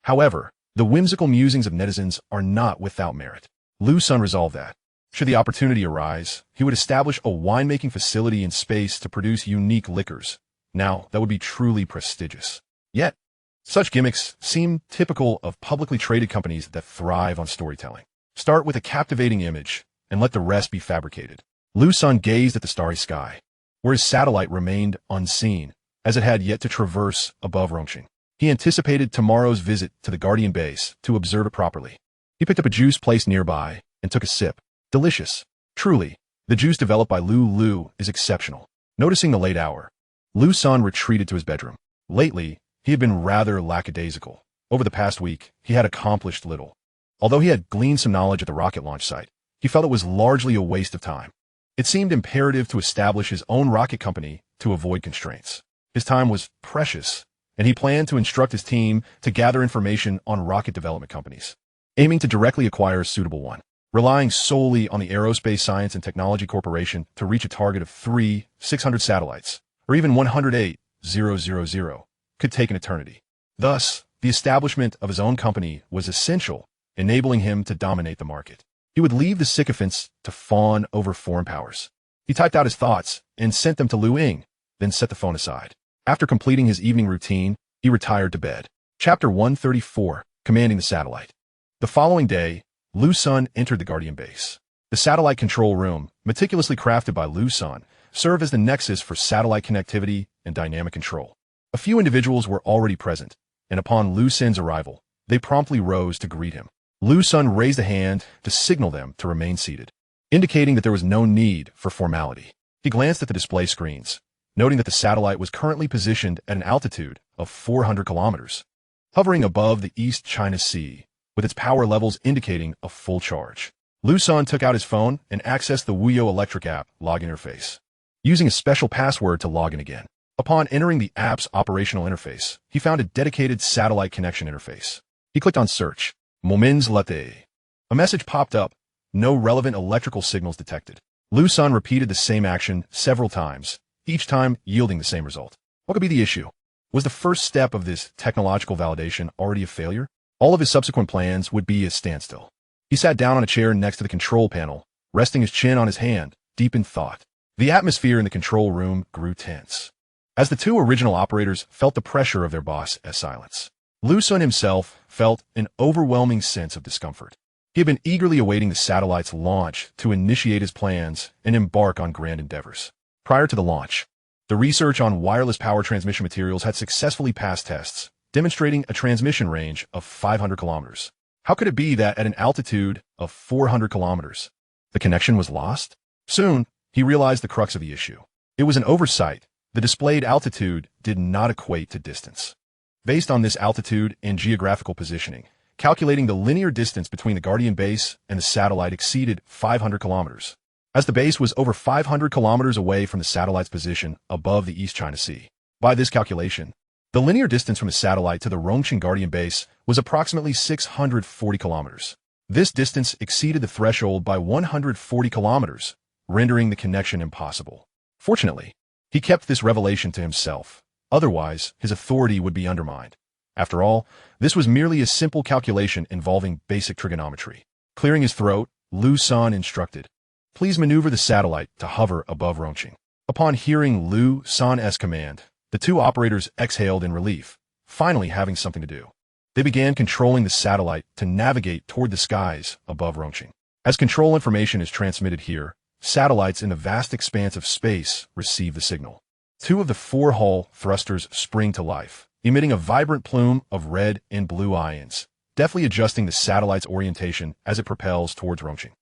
S1: However, the whimsical musings of netizens are not without merit. Liu Sen resolved that, should the opportunity arise, he would establish a winemaking facility in space to produce unique liquors. Now, that would be truly prestigious. Yet, such gimmicks seem typical of publicly traded companies that thrive on storytelling. Start with a captivating image, and let the rest be fabricated. Liu Sen gazed at the starry sky, where his satellite remained unseen, as it had yet to traverse above Rongqing. He anticipated tomorrow's visit to the Guardian base to observe it properly. He picked up a juice placed nearby and took a sip. Delicious. Truly, the juice developed by Liu is exceptional. Noticing the late hour, Liu Sen retreated to his bedroom. Lately, he had been rather lackadaisical. Over the past week, he had accomplished little. Although he had gleaned some knowledge at the rocket launch site, he felt it was largely a waste of time. It seemed imperative to establish his own rocket company to avoid constraints. His time was precious, and he planned to instruct his team to gather information on rocket development companies, aiming to directly acquire a suitable one. Relying solely on the Aerospace Science and Technology Corporation to reach a target of 600 satellites, or even 108,000, could take an eternity. Thus, the establishment of his own company was essential, enabling him to dominate the market. He would leave the sycophants to fawn over foreign powers. He typed out his thoughts and sent them to Liu Ying, then set the phone aside. After completing his evening routine, he retired to bed. Chapter 134, Commanding the Satellite. The following day, Liu Sen entered the Guardian base. The satellite control room, meticulously crafted by Liu Sen, served as the nexus for satellite connectivity and dynamic control. A few individuals were already present, and upon Liu Sen's arrival, they promptly rose to greet him. Liu Sen raised a hand to signal them to remain seated, indicating that there was no need for formality. He glanced at the display screens, noting that the satellite was currently positioned at an altitude of 400 kilometers, hovering above the East China Sea, with its power levels indicating a full charge. Liu Sen took out his phone and accessed the Wuyo Electric app log interface, using a special password to log in again. Upon entering the app's operational interface, he found a dedicated satellite connection interface. He clicked on Search. Moments later, a message popped up. No relevant electrical signals detected. Liu Sen repeated the same action several times, each time yielding the same result. What could be the issue? Was the first step of this technological validation already a failure? All of his subsequent plans would be a standstill. He sat down on a chair next to the control panel, resting his chin on his hand, deep in thought. The atmosphere in the control room grew tense, as the two original operators felt the pressure of their boss as silence. Liu Sen himself felt an overwhelming sense of discomfort. He had been eagerly awaiting the satellite's launch to initiate his plans and embark on grand endeavors. Prior to the launch, the research on wireless power transmission materials had successfully passed tests, demonstrating a transmission range of 500 kilometers. How could it be that at an altitude of 400 kilometers, the connection was lost? Soon, he realized the crux of the issue. It was an oversight. The displayed altitude did not equate to distance. Based on this altitude and geographical positioning, calculating the linear distance between the Guardian base and the satellite exceeded 500 kilometers, as the base was over 500 kilometers away from the satellite's position above the East China Sea. By this calculation, the linear distance from the satellite to the Rongqing Guardian base was approximately 640 kilometers. This distance exceeded the threshold by 140 kilometers, rendering the connection impossible. Fortunately, he kept this revelation to himself. Otherwise, his authority would be undermined. After all, this was merely a simple calculation involving basic trigonometry. Clearing his throat, Liu Sen instructed, "Please maneuver the satellite to hover above Rongqing." Upon hearing Liu Sen's command, the two operators exhaled in relief, finally having something to do. They began controlling the satellite to navigate toward the skies above Rongqing. As control information is transmitted here, satellites in the vast expanse of space receive the signal. Two of the four Hall thrusters spring to life, emitting a vibrant plume of red and blue ions, deftly adjusting the satellite's orientation as it propels towards Rongqing.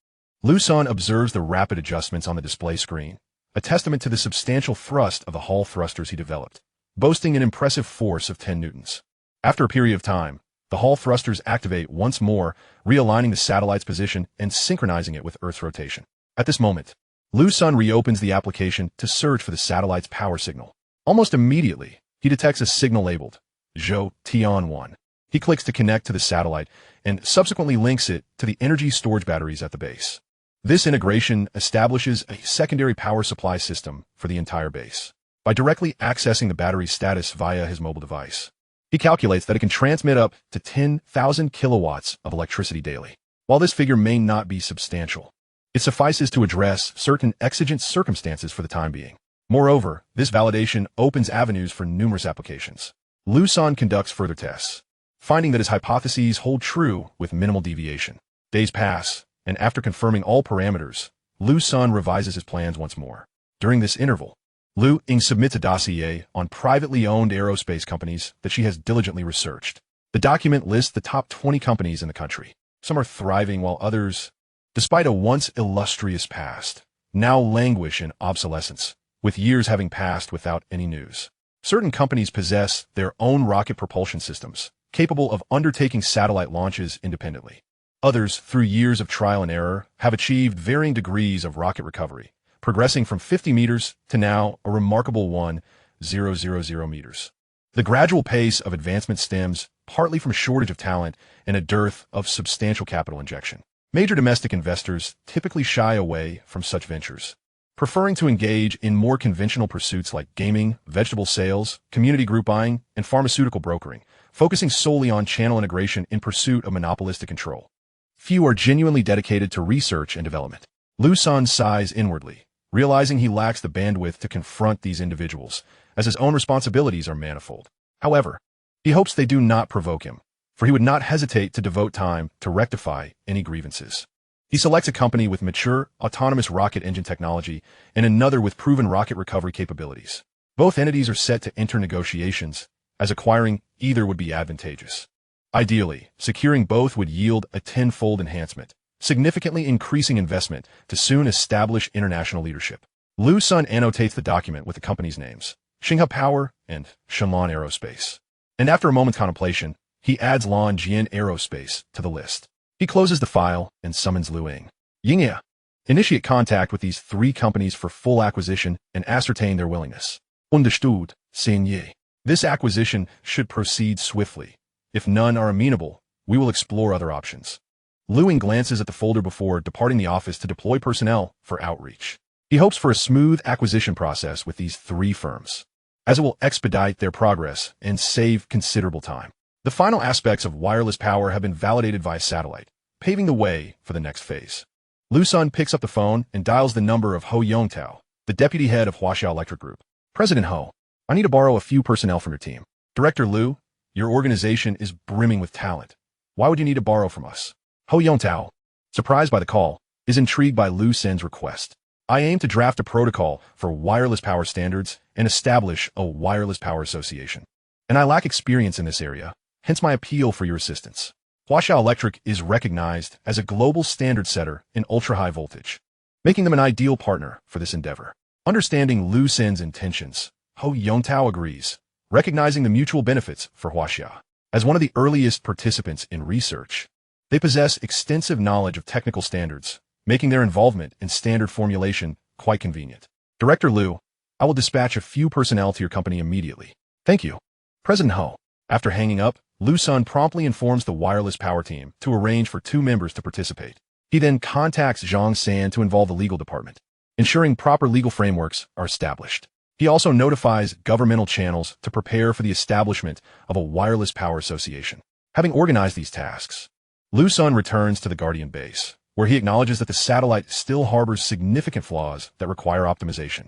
S1: Liu Sen observes the rapid adjustments on the display screen, a testament to the substantial thrust of the Hall thrusters he developed, boasting an impressive force of 10 newtons. After a period of time, the Hall thrusters activate once more, realigning the satellite's position and synchronizing it with Earth's rotation. At this moment, Liu Sen reopens the application to search for the satellite's power signal. Almost immediately, he detects a signal labeled Zhou Tian-1. He clicks to connect to the satellite and subsequently links it to the energy storage batteries at the base. This integration establishes a secondary power supply system for the entire base. By directly accessing the battery's status via his mobile device, he calculates that it can transmit up to 10,000 kilowatts of electricity daily. While this figure may not be substantial, it suffices to address certain exigent circumstances for the time being. Moreover, this validation opens avenues for numerous applications. Liu Sen conducts further tests, finding that his hypotheses hold true with minimal deviation. Days pass, and after confirming all parameters, Liu Sen revises his plans once more. During this interval, Liu Ying submits a dossier on privately owned aerospace companies that she has diligently researched. The document lists the top 20 companies in the country. Some are thriving while others, despite a once illustrious past, now languish in obsolescence, with years having passed without any news. Certain companies possess their own rocket propulsion systems, capable of undertaking satellite launches independently. Others, through years of trial and error, have achieved varying degrees of rocket recovery, progressing from 50 meters to now a remarkable 1,000 meters. The gradual pace of advancement stems partly from shortage of talent and a dearth of substantial capital injection. Major domestic investors typically shy away from such ventures, preferring to engage in more conventional pursuits like gaming, vegetable sales, community group buying, and pharmaceutical brokering, focusing solely on channel integration in pursuit of monopolistic control. Few are genuinely dedicated to research and development. Liu Sen sighs inwardly, realizing he lacks the bandwidth to confront these individuals, as his own responsibilities are manifold. However, he hopes they do not provoke him, for he would not hesitate to devote time to rectify any grievances. He selects a company with mature, autonomous rocket engine technology and another with proven rocket recovery capabilities. Both entities are set to enter negotiations, as acquiring either would be advantageous. Ideally, securing both would yield a tenfold enhancement, significantly increasing investment to soon establish international leadership. Liu Sen annotates the document with the company's names, Xinghe Power and Shenlan Aerospace. And after a moment's contemplation, he adds Longjin Aerospace to the list. He closes the file and summons Liu Ying. Yingya, initiate contact with these three companies for full acquisition and ascertain their willingness. Understood, Xingye. This acquisition should proceed swiftly. If none are amenable, we will explore other options. Liu Ying glances at the folder before departing the office to deploy personnel for outreach. He hopes for a smooth acquisition process with these three firms, as it will expedite their progress and save considerable time. The final aspects of wireless power have been validated via satellite, paving the way for the next phase. Liu Sen picks up the phone and dials the number of Ho Yongtao, the deputy head of Huaxia Electric Group. President Ho, I need to borrow a few personnel from your team. Director Liu, your organization is brimming with talent. Why would you need to borrow from us? Ho Yongtao, surprised by the call, is intrigued by Liu Sen's request. I aim to draft a protocol for wireless power standards and establish a wireless power association. And I lack experience in this area, hence my appeal for your assistance. Huaxia Electric is recognized as a global standard setter in ultra-high voltage, making them an ideal partner for this endeavor. Understanding Liu Sen's intentions, Ho Yongtao agrees, recognizing the mutual benefits for Huaxia. As one of the earliest participants in research, they possess extensive knowledge of technical standards, making their involvement in standard formulation quite convenient. Director Liu, I will dispatch a few personnel to your company immediately. Thank you. President Ho. After hanging up, Liu Sen promptly informs the wireless power team to arrange for 2 members to participate. He then contacts Zhang San to involve the legal department, ensuring proper legal frameworks are established. He also notifies governmental channels to prepare for the establishment of a wireless power association. Having organized these tasks, Liu Sen returns to the Guardian base, where he acknowledges that the satellite still harbors significant flaws that require optimization.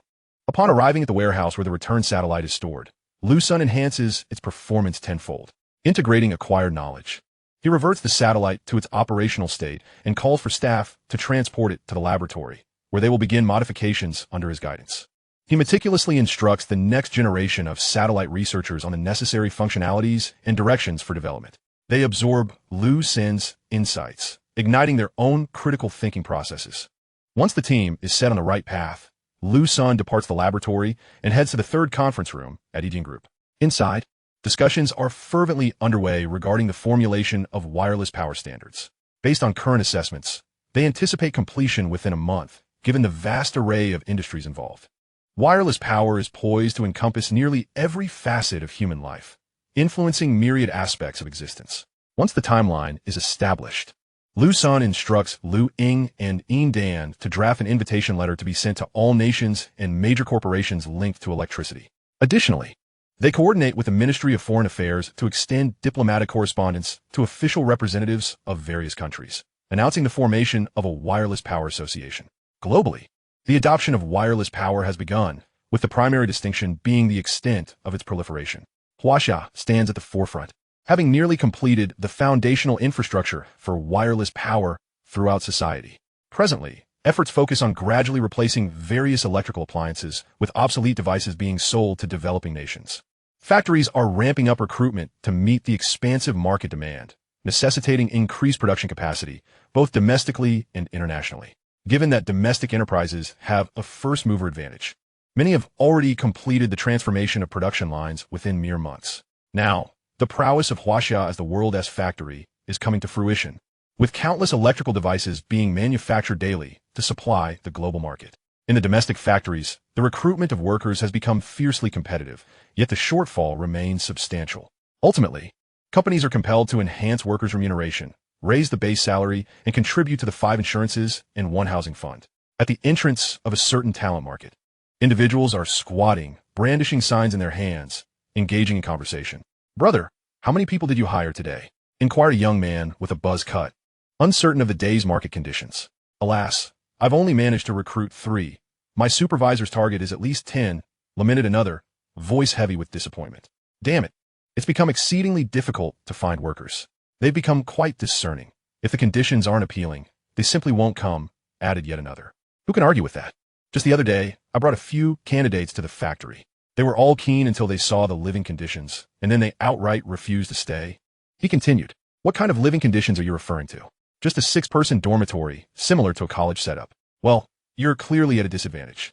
S1: Upon arriving at the warehouse where the return satellite is stored, Liu Sen enhances its performance tenfold, integrating acquired knowledge. He reverts the satellite to its operational state and calls for staff to transport it to the laboratory, where they will begin modifications under his guidance. He meticulously instructs the next generation of satellite researchers on the necessary functionalities and directions for development. They absorb Liu Sen's insights, igniting their own critical thinking processes. Once the team is set on the right path, Liu Sen departs the laboratory and heads to the 3rd conference room at Yijing Group. Inside, discussions are fervently underway regarding the formulation of wireless power standards. Based on current assessments, they anticipate completion within a month, given the vast array of industries involved. Wireless power is poised to encompass nearly every facet of human life, influencing myriad aspects of existence. Once the timeline is established, Liu Sen instructs Liu Ying and Yin Dan to draft an invitation letter to be sent to all nations and major corporations linked to electricity. Additionally, they coordinate with the Ministry of Foreign Affairs to extend diplomatic correspondence to official representatives of various countries, announcing the formation of a wireless power association. Globally, the adoption of wireless power has begun, with the primary distinction being the extent of its proliferation. Huaxia stands at the forefront, having nearly completed the foundational infrastructure for wireless power throughout society. Presently, efforts focus on gradually replacing various electrical appliances, with obsolete devices being sold to developing nations. Factories are ramping up recruitment to meet the expansive market demand, necessitating increased production capacity, both domestically and internationally. Given that domestic enterprises have a first-mover advantage, many have already completed the transformation of production lines within mere months. Now, the prowess of Huaxia as the world's factory is coming to fruition, with countless electrical devices being manufactured daily to supply the global market. In the domestic factories, the recruitment of workers has become fiercely competitive, yet the shortfall remains substantial. Ultimately, companies are compelled to enhance workers' remuneration, raise the base salary, and contribute to the 5 insurances and 1 housing fund. At the entrance of a certain talent market, individuals are squatting, brandishing signs in their hands, engaging in conversation. "Brother, how many people did you hire today?" inquired a young man with a buzz cut, uncertain of the day's market conditions. "Alas, I've only managed to recruit 3. My supervisor's target is at least 10, lamented another, voice heavy with disappointment. "Damn it, it's become exceedingly difficult to find workers. They've become quite discerning. If the conditions aren't appealing, they simply won't come," added yet another. "Who can argue with that? Just the other day, I brought a few candidates to the factory. They were all keen until they saw the living conditions, and then they outright refused to stay." He continued, "What kind of living conditions are you referring to?" "Just a 6-person dormitory, similar to a college setup." "Well, you're clearly at a disadvantage.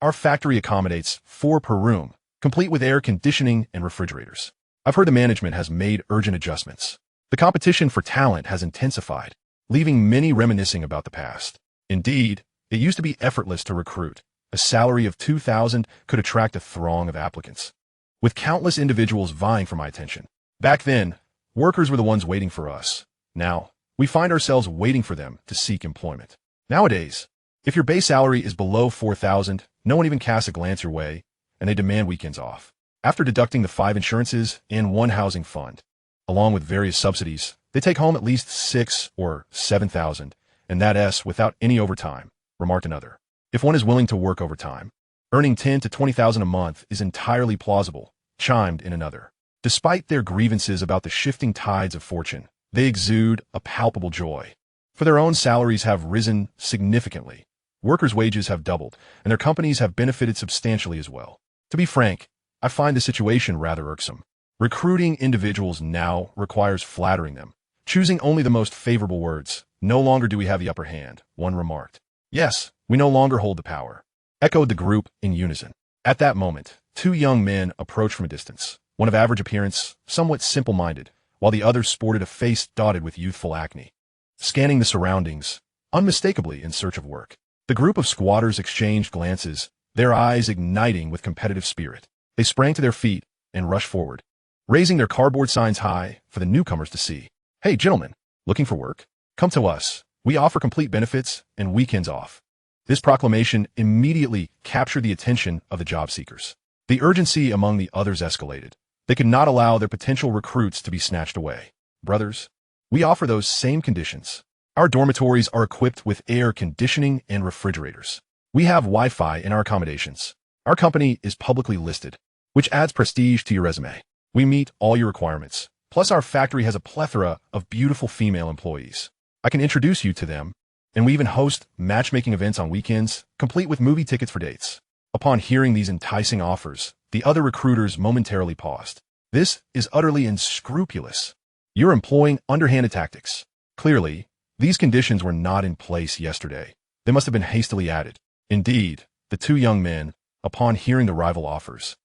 S1: Our factory accommodates 4 per room, complete with air conditioning and refrigerators. I've heard the management has made urgent adjustments. The competition for talent has intensified, leaving many reminiscing about the past. Indeed, it used to be effortless to recruit. A salary of 2,000 could attract a throng of applicants, with countless individuals vying for my attention. Back then, workers were the ones waiting for us. Now, we find ourselves waiting for them to seek employment. Nowadays, if your base salary is below 4,000, no one even casts a glance your way, and they demand weekends off. After deducting the 5 insurances and 1 housing fund, along with various subsidies, They take home at least 6 or 7,000, and that's without any overtime, remarked another. If one is willing to work overtime, earning 10 to 20,000 a month is entirely plausible, chimed in another. Despite their grievances about the shifting tides of fortune, they exude a palpable joy. For their own salaries have risen significantly. Workers' wages have doubled, and their companies have benefited substantially as well. To be frank, I find the situation rather irksome. Recruiting individuals now requires flattering them, choosing only the most favorable words. No longer do we have the upper hand, one remarked. Yes, we no longer hold the power, echoed the group in unison. At that moment, two young men approached from a distance, one of average appearance, somewhat simple-minded, while the other sported a face dotted with youthful acne. Scanning the surroundings, unmistakably in search of work, the group of squatters exchanged glances, their eyes igniting with competitive spirit. They sprang to their feet and rushed forward, raising their cardboard signs high for the newcomers to see. Hey, gentlemen, looking for work? Come to us. We offer complete benefits and weekends off. This proclamation immediately captured the attention of the job seekers. The urgency among the others escalated. They could not allow their potential recruits to be snatched away. Brothers, we offer those same conditions. Our dormitories are equipped with air conditioning and refrigerators. We have Wi-Fi in our accommodations. Our company is publicly listed, which adds prestige to your resume. We meet all your requirements. Plus, our factory has a plethora of beautiful female employees. I can introduce you to them, and we even host matchmaking events on weekends, complete with movie tickets for dates. Upon hearing these enticing offers, the other recruiters momentarily paused. This is utterly unscrupulous. You're employing underhanded tactics. Clearly, these conditions were not in place yesterday. They must have been hastily added. Indeed, the two young men, upon hearing the rival offers,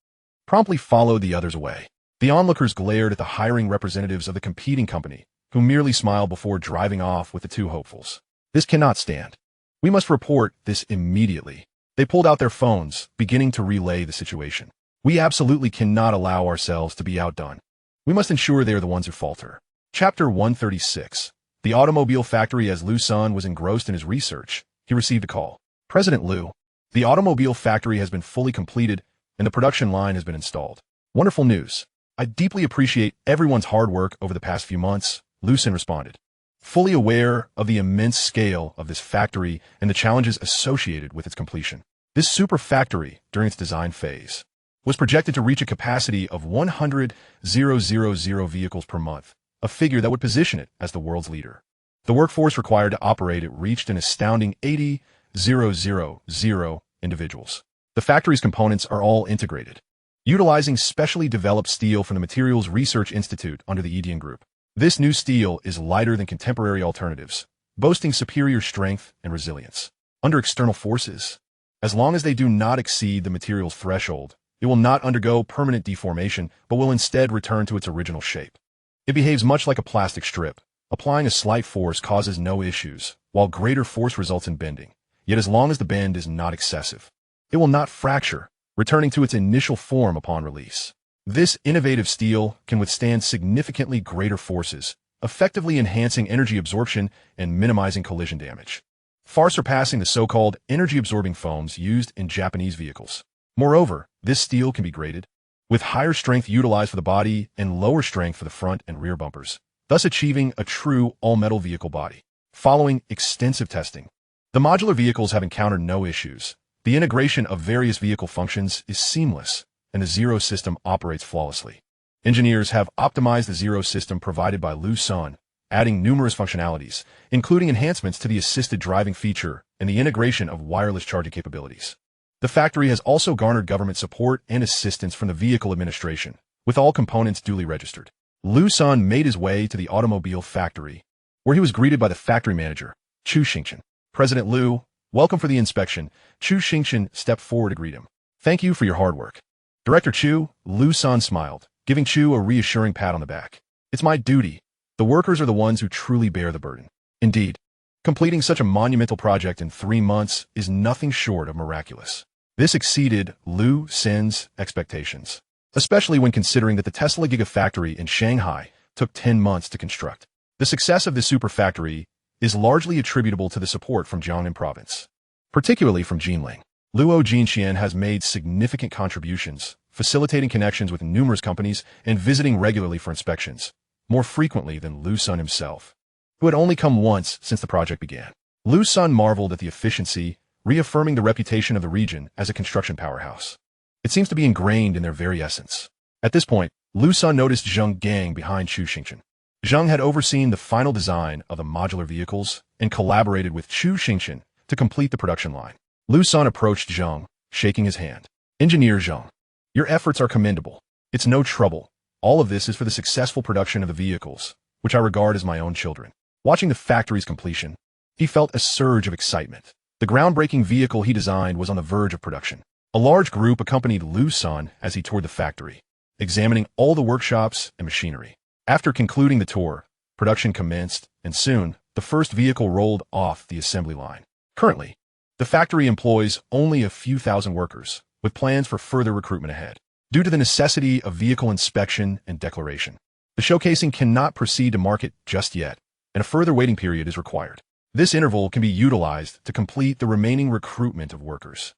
S1: promptly followed the others away. The onlookers glared at the hiring representatives of the competing company, who merely smiled before driving off with the two hopefuls. This cannot stand. We must report this immediately. They pulled out their phones, beginning to relay the situation. We absolutely cannot allow ourselves to be outdone. We must ensure they are the ones who falter. Chapter 136. The automobile factory. As Liu Sen was engrossed in his research, he received a call. President Liu, the automobile factory has been fully completed and the production line has been installed. Wonderful news. I deeply appreciate everyone's hard work over the past few months, Liu Sen responded. Fully aware of the immense scale of this factory and the challenges associated with its completion. This super factory, during its design phase, was projected to reach a capacity of 100,000 vehicles per month, a figure that would position it as the world's leader. The workforce required to operate it reached an astounding 80,000 individuals. The factory's components are all integrated, utilizing specially developed steel from the Materials Research Institute under the Edian Group. This new steel is lighter than contemporary alternatives, boasting superior strength and resilience. Under external forces, as long as they do not exceed the material's threshold, it will not undergo permanent deformation, but will instead return to its original shape. It behaves much like a plastic strip. Applying a slight force causes no issues, while greater force results in bending. Yet as long as the bend is not excessive, it will not fracture, returning to its initial form upon release. This innovative steel can withstand significantly greater forces, effectively enhancing energy absorption and minimizing collision damage, far surpassing the so-called energy-absorbing foams used in Japanese vehicles. Moreover, this steel can be graded, with higher strength utilized for the body and lower strength for the front and rear bumpers, thus achieving a true all-metal vehicle body. Following extensive testing, the modular vehicles have encountered no issues. The integration of various vehicle functions is seamless, and the Zero system operates flawlessly. Engineers have optimized the Zero system provided by Liu Sen, adding numerous functionalities, including enhancements to the assisted driving feature and the integration of wireless charging capabilities. The factory has also garnered government support and assistance from the Vehicle Administration, with all components duly registered. Liu Sen made his way to the automobile factory, where he was greeted by the factory manager, Chu Xingchen. President Liu, welcome for the inspection. Chu Xingchen stepped forward to greet him. Thank you for your hard work. Director Chu, Liu Sen smiled, giving Chu a reassuring pat on the back. It's my duty. The workers are the ones who truly bear the burden. Indeed, completing such a monumental project in 3 months is nothing short of miraculous. This exceeded Liu Sen's expectations, especially when considering that the Tesla Gigafactory in Shanghai took 10 months to construct. The success of this super factory is largely attributable to the support from Jiangnan province, particularly from Jinling. Luo Jinxian has made significant contributions, facilitating connections with numerous companies and visiting regularly for inspections. more frequently than Liu Sen himself, who had only come once since the project began. Liu Sen marveled at the efficiency, reaffirming the reputation of the region as a construction powerhouse. It seems to be ingrained in their very essence. At this point, Liu Sen noticed Zheng Gang behind Chu Xingchen. Zheng had overseen the final design of the modular vehicles and collaborated with Chu Xingchen to complete the production line. Liu Sen approached Zheng, shaking his hand. "Engineer Zheng, your efforts are commendable. It's no trouble. All of this is for the successful production of the vehicles, which I regard as my own children." Watching the factory's completion, he felt a surge of excitement. The groundbreaking vehicle he designed was on the verge of production. A large group accompanied Liu Sen as he toured the factory, examining all the workshops and machinery. After concluding the tour, production commenced, and soon, the first vehicle rolled off the assembly line. Currently, the factory employs only a few thousand workers, with plans for further recruitment ahead. Due to the necessity of vehicle inspection and declaration, the showcasing cannot proceed to market just yet, and a further waiting period is required. This interval can be utilized to complete the remaining recruitment of workers.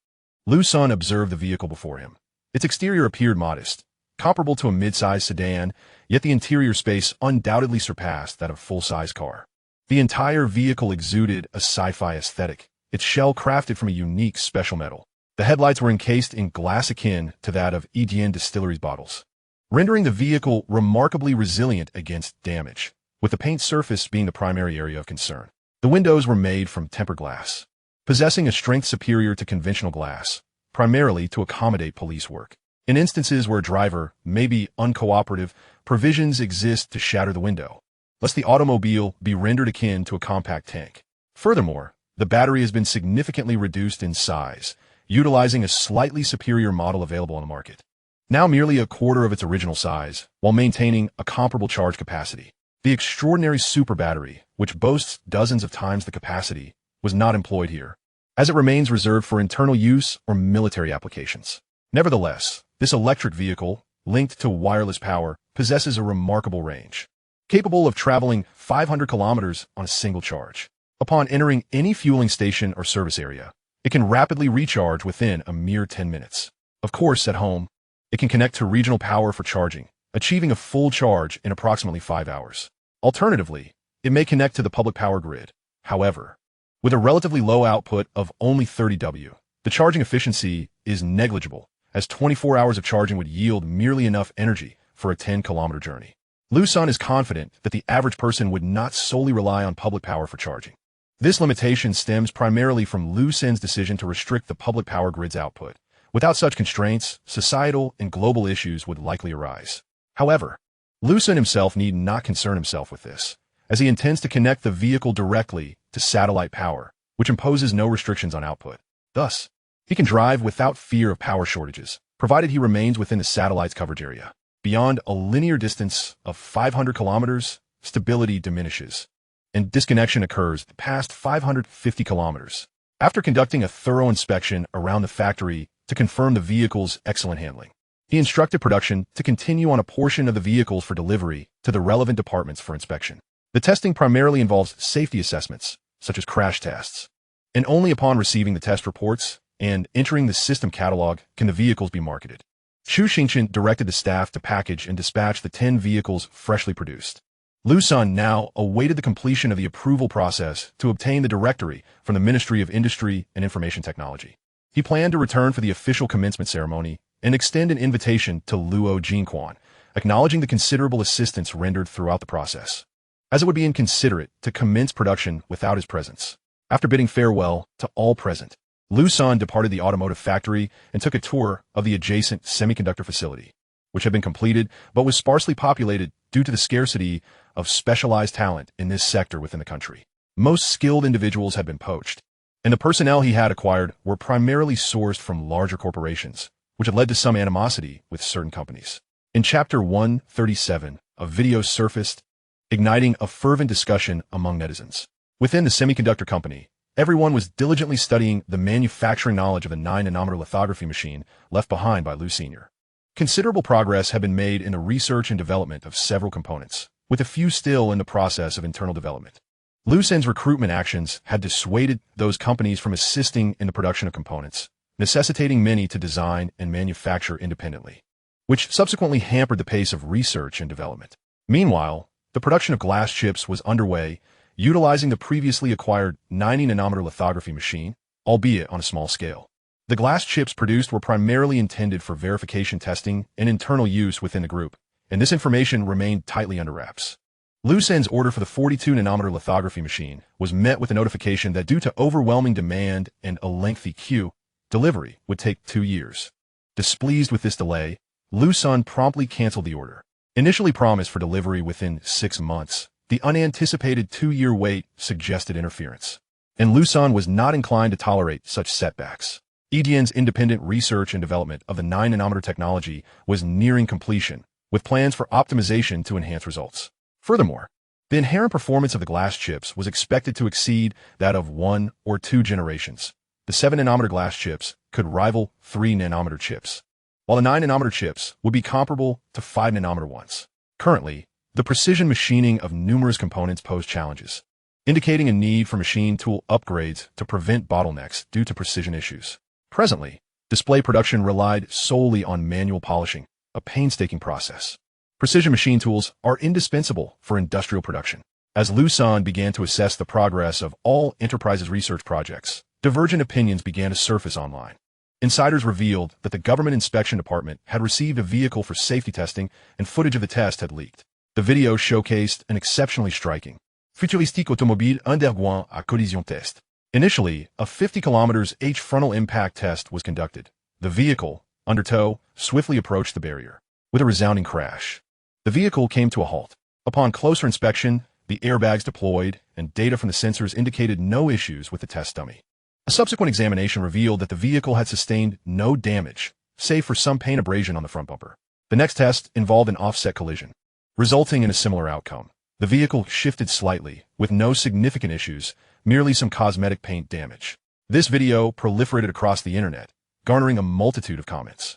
S1: Liu Sen observed the vehicle before him. Its exterior appeared modest, comparable to a mid-sized sedan, yet the interior space undoubtedly surpassed that of a full-size car. The entire vehicle exuded a sci-fi aesthetic, its shell crafted from a unique special metal. The headlights were encased in glass akin to that of Edian distilleries bottles, rendering the vehicle remarkably resilient against damage, with the paint surface being the primary area of concern. The windows were made from tempered glass, possessing a strength superior to conventional glass, primarily to accommodate police work. In instances where a driver may be uncooperative, provisions exist to shatter the window, lest the automobile be rendered akin to a compact tank. Furthermore, the battery has been significantly reduced in size, utilizing a slightly superior model available on the market, now merely a quarter of its original size, while maintaining a comparable charge capacity. The extraordinary super battery, which boasts dozens of times the capacity, was not employed here, as it remains reserved for internal use or military applications. Nevertheless, this electric vehicle, linked to wireless power, possesses a remarkable range, capable of traveling 500 kilometers on a single charge. Upon entering any fueling station or service area, it can rapidly recharge within a mere 10 minutes. Of course, at home, it can connect to regional power for charging, achieving a full charge in approximately 5 hours. Alternatively, it may connect to the public power grid. However, with a relatively low output of only 30 W, the charging efficiency is negligible, as 24 hours of charging would yield merely enough energy for a 10-kilometer journey. Liu Sen is confident that the average person would not solely rely on public power for charging. This limitation stems primarily from Liu Sen's decision to restrict the public power grid's output. Without such constraints, societal and global issues would likely arise. However, Liu Sen himself need not concern himself with this, as he intends to connect the vehicle directly to satellite power, which imposes no restrictions on output. Thus, he can drive without fear of power shortages, provided he remains within the satellite's coverage area. Beyond a linear distance of 500 kilometers, stability diminishes, and disconnection occurs past 550 kilometers. After conducting a thorough inspection around the factory to confirm the vehicle's excellent handling, he instructed production to continue on a portion of the vehicles for delivery to the relevant departments for inspection. The testing primarily involves safety assessments, such as crash tests, and only upon receiving the test reports and entering the system catalog can the vehicles be marketed. Chu Xingchen directed the staff to package and dispatch the 10 vehicles freshly produced. Liu Sen now awaited the completion of the approval process to obtain the directory from the Ministry of Industry and Information Technology. He planned to return for the official commencement ceremony and extend an invitation to Luo Jinquan, acknowledging the considerable assistance rendered throughout the process, as it would be inconsiderate to commence production without his presence. After bidding farewell to all present, Liu Sen departed the automotive factory and took a tour of the adjacent semiconductor facility, which had been completed but was sparsely populated due to the scarcity of specialized talent in this sector within the country. Most skilled individuals had been poached, and the personnel he had acquired were primarily sourced from larger corporations, which had led to some animosity with certain companies. In Chapter 137, a video surfaced, igniting a fervent discussion among netizens. Within the semiconductor company, everyone was diligently studying the manufacturing knowledge of the 9-nanometer lithography machine left behind by Liu Sr. Considerable progress had been made in the research and development of several components, with a few still in the process of internal development. Liu Sen's recruitment actions had dissuaded those companies from assisting in the production of components, necessitating many to design and manufacture independently, which subsequently hampered the pace of research and development. Meanwhile, The production of glass chips was underway, utilizing the previously acquired 90-nanometer lithography machine, albeit on a small scale. The glass chips produced were primarily intended for verification testing and internal use within the group, and this information remained tightly under wraps. Liu Sen's order for the 42-nanometer lithography machine was met with a notification that due to overwhelming demand and a lengthy queue, delivery would take 2 years. Displeased with this delay, Liu Sen promptly canceled the order. Initially promised for delivery within 6 months, the unanticipated 2-year wait suggested interference. And Liu Sen was not inclined to tolerate such setbacks. EDN's independent research and development of the 9-nanometer technology was nearing completion, with plans for optimization to enhance results. Furthermore, the inherent performance of the glass chips was expected to exceed that of 1 or 2 generations. The 7-nanometer glass chips could rival 3-nanometer chips, while the 9-nanometer chips would be comparable to 5-nanometer ones. Currently, the precision machining of numerous components posed challenges, indicating a need for machine tool upgrades to prevent bottlenecks due to precision issues. Presently, display production relied solely on manual polishing, a painstaking process. Precision machine tools are indispensable for industrial production. As Liu Sen began to assess the progress of all enterprise's research projects, divergent opinions began to surface online. Insiders revealed that the government inspection department had received a vehicle for safety testing and footage of the test had leaked. The video showcased an exceptionally striking futuristique automobile undergoing a collision test. Initially, a 50 km/h frontal impact test was conducted. The vehicle, under tow, swiftly approached the barrier. With a resounding crash, the vehicle came to a halt. Upon closer inspection, the airbags deployed and data from the sensors indicated no issues with the test dummy. A subsequent examination revealed that the vehicle had sustained no damage, save for some paint abrasion on the front bumper. The next test involved an offset collision, resulting in a similar outcome. The vehicle shifted slightly, with no significant issues, merely some cosmetic paint damage. This video proliferated across the internet, garnering a multitude of comments.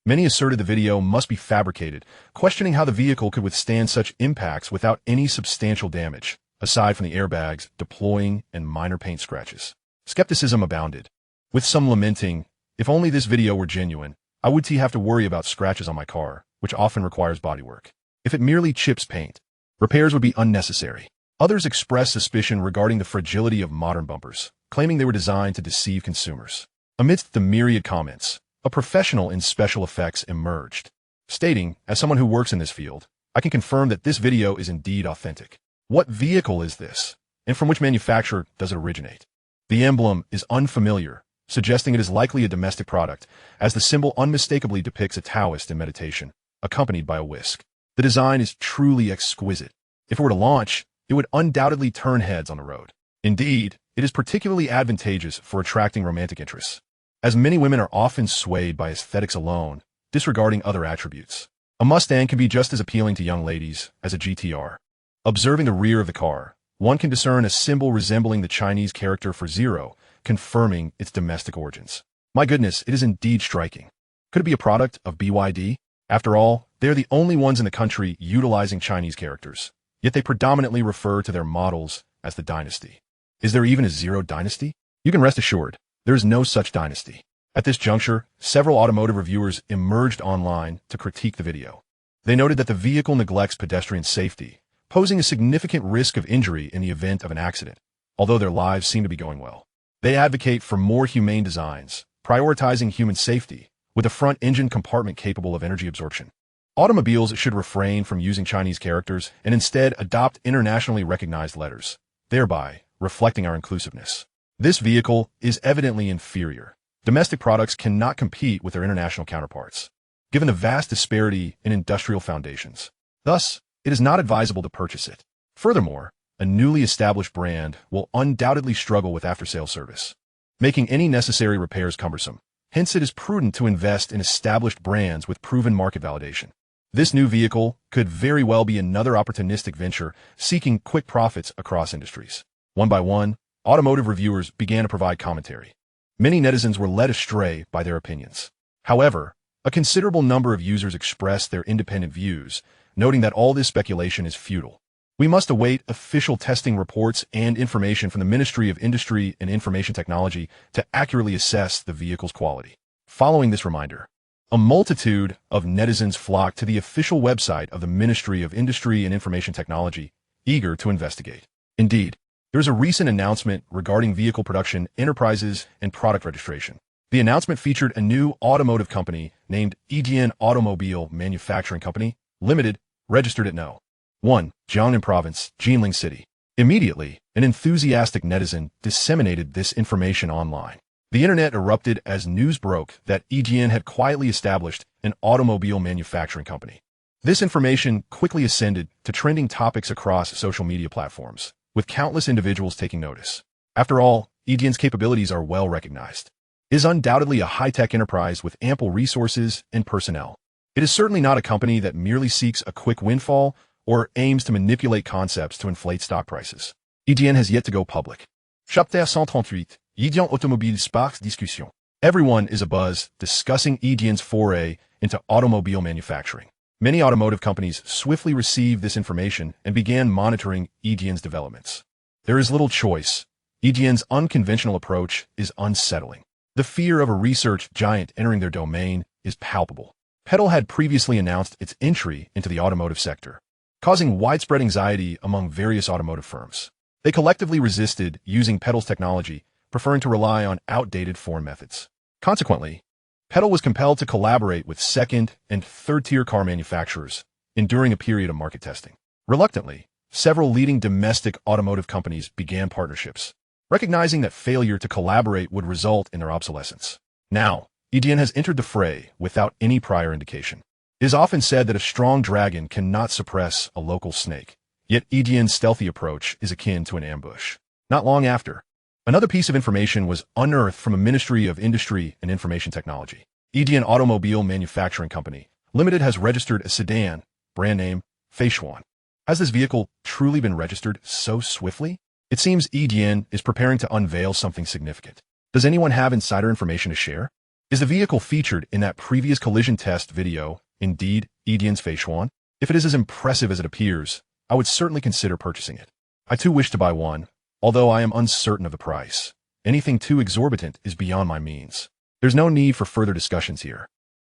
S1: Many asserted the video must be fabricated, questioning how the vehicle could withstand such impacts without any substantial damage, aside from the airbags deploying and minor paint scratches. Skepticism abounded, with some lamenting, if only this video were genuine, I would have to worry about scratches on my car, which often requires bodywork. If it merely chips paint, repairs would be unnecessary. Others expressed suspicion regarding the fragility of modern bumpers, claiming they were designed to deceive consumers. Amidst the myriad comments, a professional in special effects emerged, stating, as someone who works in this field, I can confirm that this video is indeed authentic. What vehicle is this, and from which manufacturer does it originate? The emblem is unfamiliar, suggesting it is likely a domestic product, as the symbol unmistakably depicts a Taoist in meditation, accompanied by a whisk. The design is truly exquisite. If it were to launch, it would undoubtedly turn heads on the road. Indeed, it is particularly advantageous for attracting romantic interests, as many women are often swayed by aesthetics alone, disregarding other attributes. A Mustang can be just as appealing to young ladies as a GTR. Observing the rear of the car, one can discern a symbol resembling the Chinese character for zero, confirming its domestic origins. My goodness, it is indeed striking. Could it be a product of BYD? After all, they are the only ones in the country utilizing Chinese characters, yet they predominantly refer to their models as the dynasty. Is there even a zero dynasty? You can rest assured, there is no such dynasty. At this juncture, several automotive reviewers emerged online to critique the video. They noted that the vehicle neglects pedestrian safety, posing a significant risk of injury in the event of an accident, although their lives seem to be going well. They advocate for more humane designs, prioritizing human safety, with a front engine compartment capable of energy absorption. Automobiles should refrain from using Chinese characters and instead adopt internationally recognized letters, thereby reflecting our inclusiveness. This vehicle is evidently inferior. Domestic products cannot compete with their international counterparts, given the vast disparity in industrial foundations. Thus, it is not advisable to purchase it. Furthermore, a newly established brand will undoubtedly struggle with after-sales service, making any necessary repairs cumbersome. Hence, it is prudent to invest in established brands with proven market validation. This new vehicle could very well be another opportunistic venture seeking quick profits across industries. One by one, automotive reviewers began to provide commentary. Many netizens were led astray by their opinions. However, a considerable number of users expressed their independent views, noting that all this speculation is futile. We must await official testing reports and information from the Ministry of Industry and Information Technology to accurately assess the vehicle's quality. Following this reminder, A multitude of netizens flocked to the official website of the Ministry of Industry and Information Technology, eager to investigate. Indeed, there is a recent announcement regarding vehicle production, enterprises, and product registration. The announcement featured a new automotive company named EDN Automobile Manufacturing Company, Limited, registered at No. 1, Jiangnan Province, Jinling City. Immediately, an enthusiastic netizen disseminated this information online. The internet erupted as news broke that EDN had quietly established an automobile manufacturing company. This information quickly ascended to trending topics across social media platforms, with countless individuals taking notice. After all, EDN's capabilities are well recognized. It is undoubtedly a high-tech enterprise with ample resources and personnel. It is certainly not a company that merely seeks a quick windfall or aims to manipulate concepts to inflate stock prices. EDN has yet to go public. Chapitre 138. EDN Automobile Sparks Discussion. Everyone is abuzz discussing EDN's foray into automobile manufacturing. Many automotive companies swiftly received this information and began monitoring EDN's developments. There is little choice. EDN's unconventional approach is unsettling. The fear of a research giant entering their domain is palpable. Petal had previously announced its entry into the automotive sector, causing widespread anxiety among various automotive firms. They collectively resisted using Petal's technology, preferring to rely on outdated foreign methods. Consequently, Petal was compelled to collaborate with second- and third-tier car manufacturers, enduring a period of market testing. Reluctantly, several leading domestic automotive companies began partnerships, recognizing that failure to collaborate would result in their obsolescence. Now, EDN has entered the fray without any prior indication. It is often said that a strong dragon cannot suppress a local snake, yet EDN's stealthy approach is akin to an ambush. Not long after, another piece of information was unearthed from a Ministry of Industry and Information Technology. EDN Automobile Manufacturing Company, Limited has registered a sedan, brand name, Feishuan. Has this vehicle truly been registered so swiftly? It seems EDN is preparing to unveil something significant. Does anyone have insider information to share? Is the vehicle featured in that previous collision test video indeed EDN's Feishuan? If it is as impressive as it appears, I would certainly consider purchasing it. I too wish to buy one, although I am uncertain of the price. Anything too exorbitant is beyond my means. There's no need for further discussions here.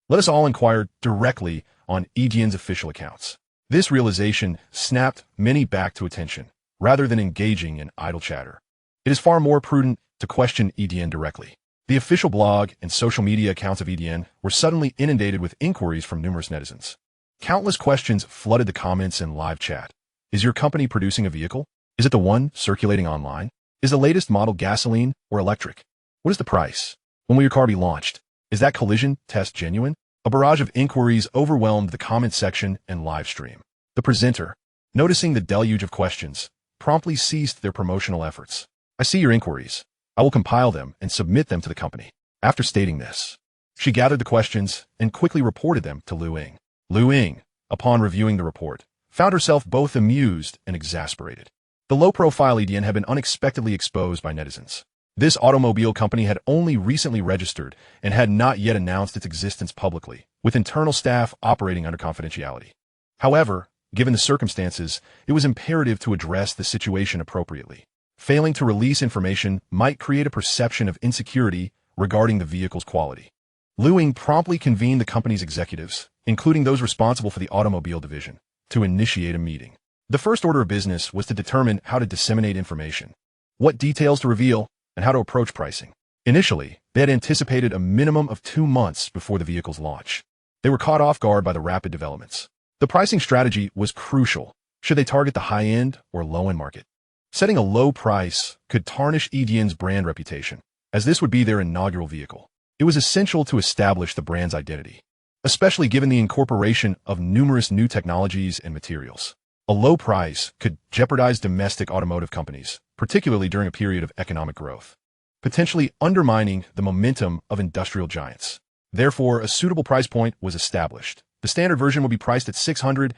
S1: Let us all inquire directly on EDN's official accounts. This realization snapped many back to attention, rather than engaging in idle chatter. It is far more prudent to question EDN directly. The official blog and social media accounts of EDN were suddenly inundated with inquiries from numerous netizens. Countless questions flooded the comments and live chat. Is your company producing a vehicle? Is it the one circulating online? Is the latest model gasoline or electric? What is the price? When will your car be launched? Is that collision test genuine? A barrage of inquiries overwhelmed the comment section and live stream. The presenter, noticing the deluge of questions, promptly ceased their promotional efforts. I see your inquiries. I will compile them and submit them to the company. After stating this, she gathered the questions and quickly reported them to Liu Ying. Liu Ying, upon reviewing the report, found herself both amused and exasperated. The low-profile EDN had been unexpectedly exposed by netizens. This automobile company had only recently registered and had not yet announced its existence publicly, with internal staff operating under confidentiality. However, given the circumstances, it was imperative to address the situation appropriately. Failing to release information might create a perception of insecurity regarding the vehicle's quality. Liu Ying promptly convened the company's executives, including those responsible for the automobile division, to initiate a meeting. The first order of business was to determine how to disseminate information, what details to reveal, and how to approach pricing. Initially, they had anticipated a minimum of 2 months before the vehicle's launch. They were caught off guard by the rapid developments. The pricing strategy was crucial. Should they target the high-end or low-end market? Setting a low price could tarnish EDN's brand reputation, as this would be their inaugural vehicle. It was essential to establish the brand's identity, especially given the incorporation of numerous new technologies and materials. A low price could jeopardize domestic automotive companies, particularly during a period of economic growth, potentially undermining the momentum of industrial giants. Therefore, a suitable price point was established. The standard version will be priced at 600,000,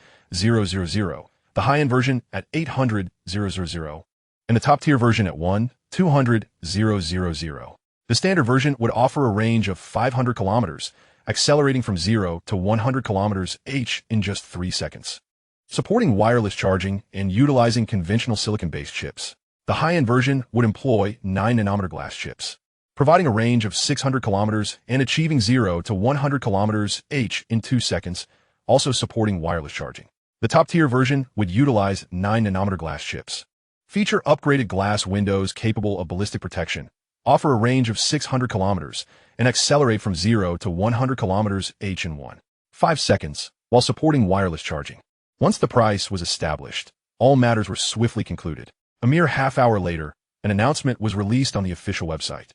S1: the high-end version at 800,000, and the top-tier version at 200,000. The standard version would offer a range of 500 kilometers, accelerating from 0 to 100 kilometers h in just 3 seconds. Supporting wireless charging and utilizing conventional silicon-based chips, the high-end version would employ 9-nanometer glass chips. providing a range of 600 kilometers and achieving 0 to 100 kilometers h in 2 seconds, also supporting wireless charging. The top-tier version would utilize 9nm glass chips. Feature upgraded glass windows capable of ballistic protection, offer a range of 600 kilometers, and accelerate from 0 to 100 kilometers h in 1.5 seconds, while supporting wireless charging. Once the price was established, all matters were swiftly concluded. A mere half-hour later, an announcement was released on the official website.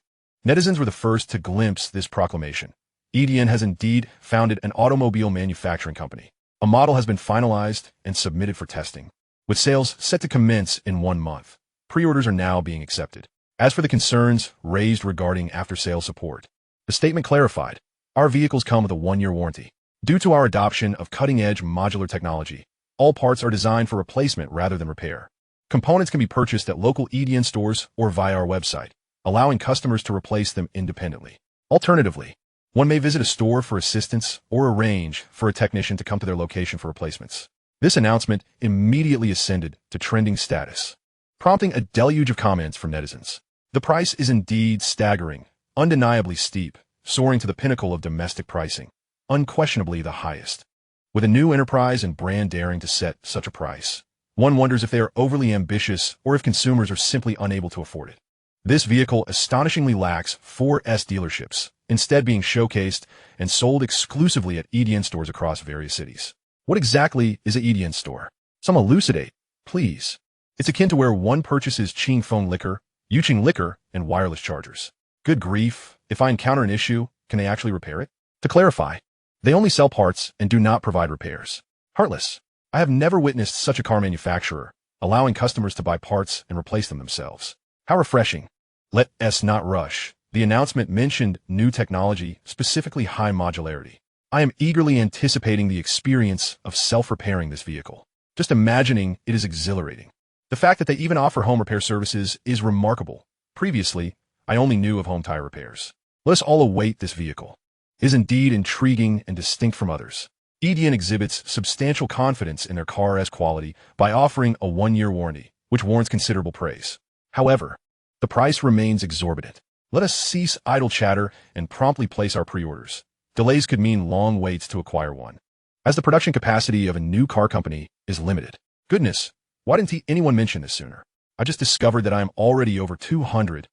S1: Netizens were the first to glimpse this proclamation. EDN has indeed founded an automobile manufacturing company. A model has been finalized and submitted for testing, with sales set to commence in 1 month. Pre-orders are now being accepted. As for the concerns raised regarding after-sales support, the statement clarified, our vehicles come with a 1-year warranty. Due to our adoption of cutting-edge modular technology, all parts are designed for replacement rather than repair. Components can be purchased at local EDN stores or via our website, allowing customers to replace them independently. Alternatively, one may visit a store for assistance or arrange for a technician to come to their location for replacements. This announcement immediately ascended to trending status, prompting a deluge of comments from netizens. The price is indeed staggering, undeniably steep, soaring to the pinnacle of domestic pricing, unquestionably the highest. With a new enterprise and brand daring to set such a price, one wonders if they are overly ambitious or if consumers are simply unable to afford it. This vehicle astonishingly lacks 4S dealerships, instead being showcased and sold exclusively at EDN stores across various cities. What exactly is a EDN store? Some elucidate, please. It's akin to where one purchases Ching Phone liquor, Yuching liquor, and wireless chargers. Good grief, if I encounter an issue, can they actually repair it? To clarify, they only sell parts and do not provide repairs. Heartless. I have never witnessed such a car manufacturer, allowing customers to buy parts and replace them themselves. How refreshing. Let us not rush. The announcement mentioned new technology, specifically high modularity. I am eagerly anticipating the experience of self-repairing this vehicle. Just imagining it is exhilarating. The fact that they even offer home repair services is remarkable. Previously, I only knew of home tire repairs. Let us all await this vehicle. It is indeed intriguing and distinct from others. EDN exhibits substantial confidence in their car's quality by offering a 1-year warranty, which warrants considerable praise. However, the price remains exorbitant. Let us cease idle chatter and promptly place our pre-orders. Delays could mean long waits to acquire one, as the production capacity of a new car company is limited. Goodness, why didn't anyone mention this sooner? I just discovered that I am already over 200,000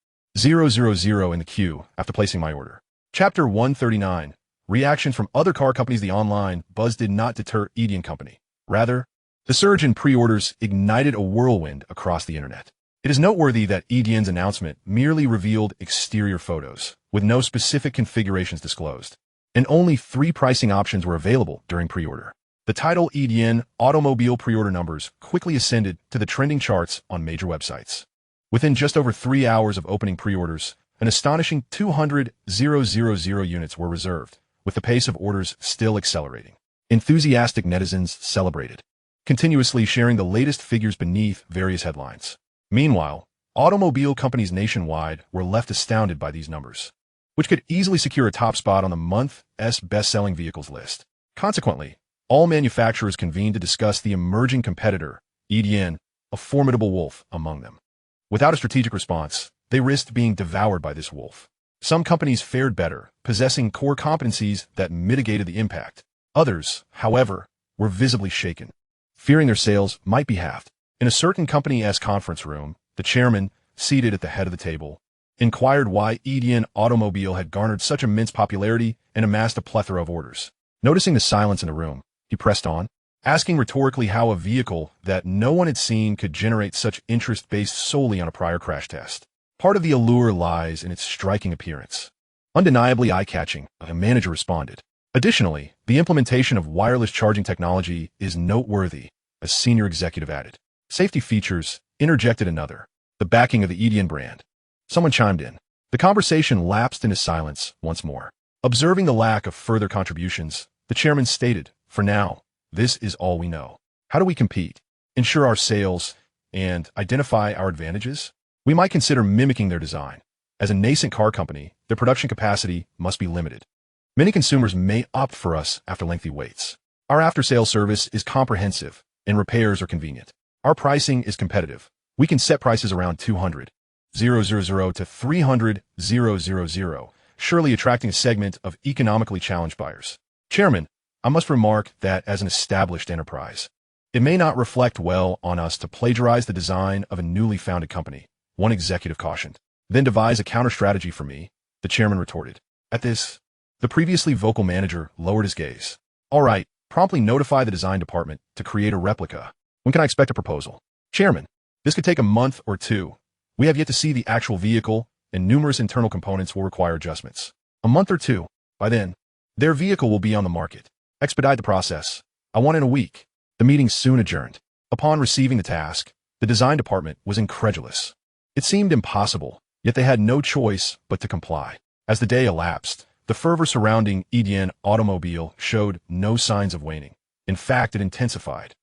S1: in the queue after placing my order. Chapter 139. Reactions from other car companies. The online buzz did not deter EDN company. Rather, the surge in pre-orders ignited a whirlwind across the internet. It is noteworthy that EDN's announcement merely revealed exterior photos, with no specific configurations disclosed, and only 3 pricing options were available during pre-order. The title EDN automobile pre-order numbers quickly ascended to the trending charts on major websites. Within just over 3 hours of opening pre-orders, an astonishing 200,000 units were reserved, with the pace of orders still accelerating. Enthusiastic netizens celebrated, continuously sharing the latest figures beneath various headlines. Meanwhile, automobile companies nationwide were left astounded by these numbers, which could easily secure a top spot on the month's best-selling vehicles list. Consequently, all manufacturers convened to discuss the emerging competitor, EDN, a formidable wolf among them. Without a strategic response, they risked being devoured by this wolf. Some companies fared better, possessing core competencies that mitigated the impact. Others, however, were visibly shaken, fearing their sales might be halved. In a certain company's conference room, the chairman, seated at the head of the table, inquired why EDN Automobile had garnered such immense popularity and amassed a plethora of orders. Noticing the silence in the room, he pressed on, asking rhetorically how a vehicle that no one had seen could generate such interest based solely on a prior crash test. Part of the allure lies in its striking appearance. Undeniably eye-catching, a manager responded. Additionally, the implementation of wireless charging technology is noteworthy, a senior executive added. Safety features, interjected another. The backing of the EDN brand. Someone chimed in. The conversation lapsed into silence once more. Observing the lack of further contributions, the chairman stated, for now, this is all we know. How do we compete, ensure our sales, and identify our advantages? We might consider mimicking their design. As a nascent car company, their production capacity must be limited. Many consumers may opt for us after lengthy waits. Our after-sales service is comprehensive, and repairs are convenient. Our pricing is competitive. We can set prices around 200,000 to 300,000, surely attracting a segment of economically challenged buyers. Chairman, I must remark that as an established enterprise, it may not reflect well on us to plagiarize the design of a newly founded company, one executive cautioned. Then devise a counter-strategy for me, the chairman retorted. At this, the previously vocal manager lowered his gaze. All right, promptly notify the design department to create a replica. When can I expect a proposal? Chairman, this could take a month or two. We have yet to see the actual vehicle, and numerous internal components will require adjustments. A month or two. By then, their vehicle will be on the market. Expedite the process. I want in a week. The meeting soon adjourned. Upon receiving the task, the design department was incredulous. It seemed impossible, yet they had no choice but to comply. As the day elapsed, the fervor surrounding EDN automobile showed no signs of waning. In fact, it intensified.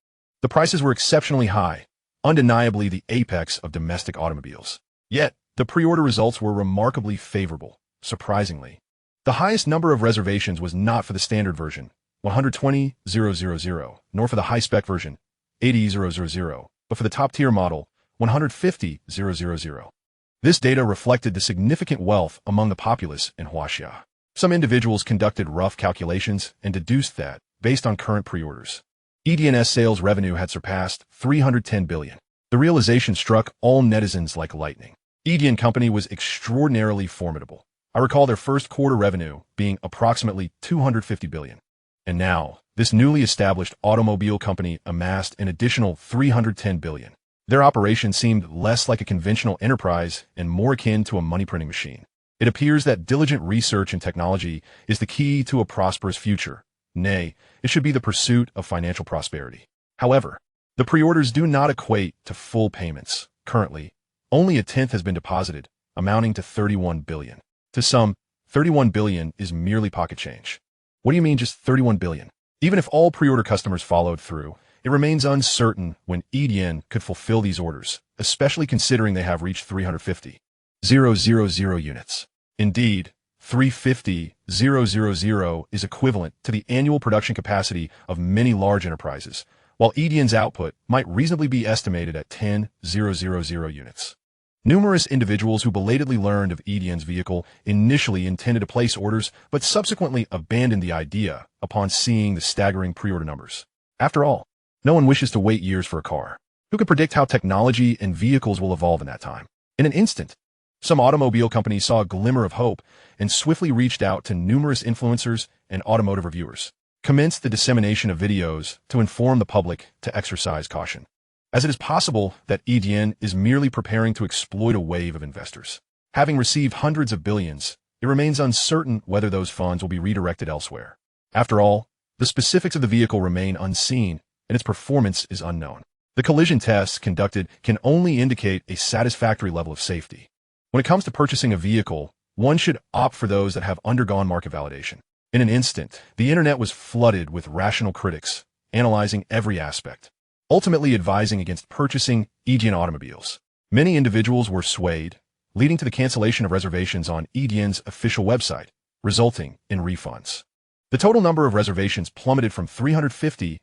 S1: The prices were exceptionally high, undeniably the apex of domestic automobiles. Yet, the pre-order results were remarkably favorable, surprisingly. The highest number of reservations was not for the standard version, 120,000, nor for the high-spec version, 80,000, but for the top-tier model, 150,000. This data reflected the significant wealth among the populace in Huaxia. Some individuals conducted rough calculations and deduced that, based on current pre-orders, EDN's sales revenue had surpassed 310 billion. The realization struck all netizens like lightning. EDN Company was extraordinarily formidable. I recall their first quarter revenue being approximately 250 billion. And now, this newly established automobile company amassed an additional 310 billion. Their operation seemed less like a conventional enterprise and more akin to a money-printing machine. It appears that diligent research and technology is the key to a prosperous future. Nay, it should be the pursuit of financial prosperity. However, the pre-orders do not equate to full payments. Currently, only a tenth has been deposited, amounting to 31 billion. To some, 31 billion is merely pocket change. What do you mean just 31 billion? Even if all pre-order customers followed through, it remains uncertain when EDN could fulfill these orders, especially considering they have reached 350,000 units. Indeed, 350,000 is equivalent to the annual production capacity of many large enterprises, while EDN's output might reasonably be estimated at 10,000 units. Numerous individuals who belatedly learned of EDN's vehicle initially intended to place orders, but subsequently abandoned the idea upon seeing the staggering pre-order numbers. After all, no one wishes to wait years for a car. Who can predict how technology and vehicles will evolve in that time? In an instant, some automobile companies saw a glimmer of hope and swiftly reached out to numerous influencers and automotive reviewers, commenced the dissemination of videos to inform the public to exercise caution, as it is possible that EDN is merely preparing to exploit a wave of investors. Having received hundreds of billions, it remains uncertain whether those funds will be redirected elsewhere. After all, the specifics of the vehicle remain unseen and its performance is unknown. The collision tests conducted can only indicate a satisfactory level of safety. When it comes to purchasing a vehicle, one should opt for those that have undergone market validation. In an instant, the internet was flooded with rational critics, analyzing every aspect, ultimately advising against purchasing EDN automobiles. Many individuals were swayed, leading to the cancellation of reservations on EDN's official website, resulting in refunds. The total number of reservations plummeted from 350,000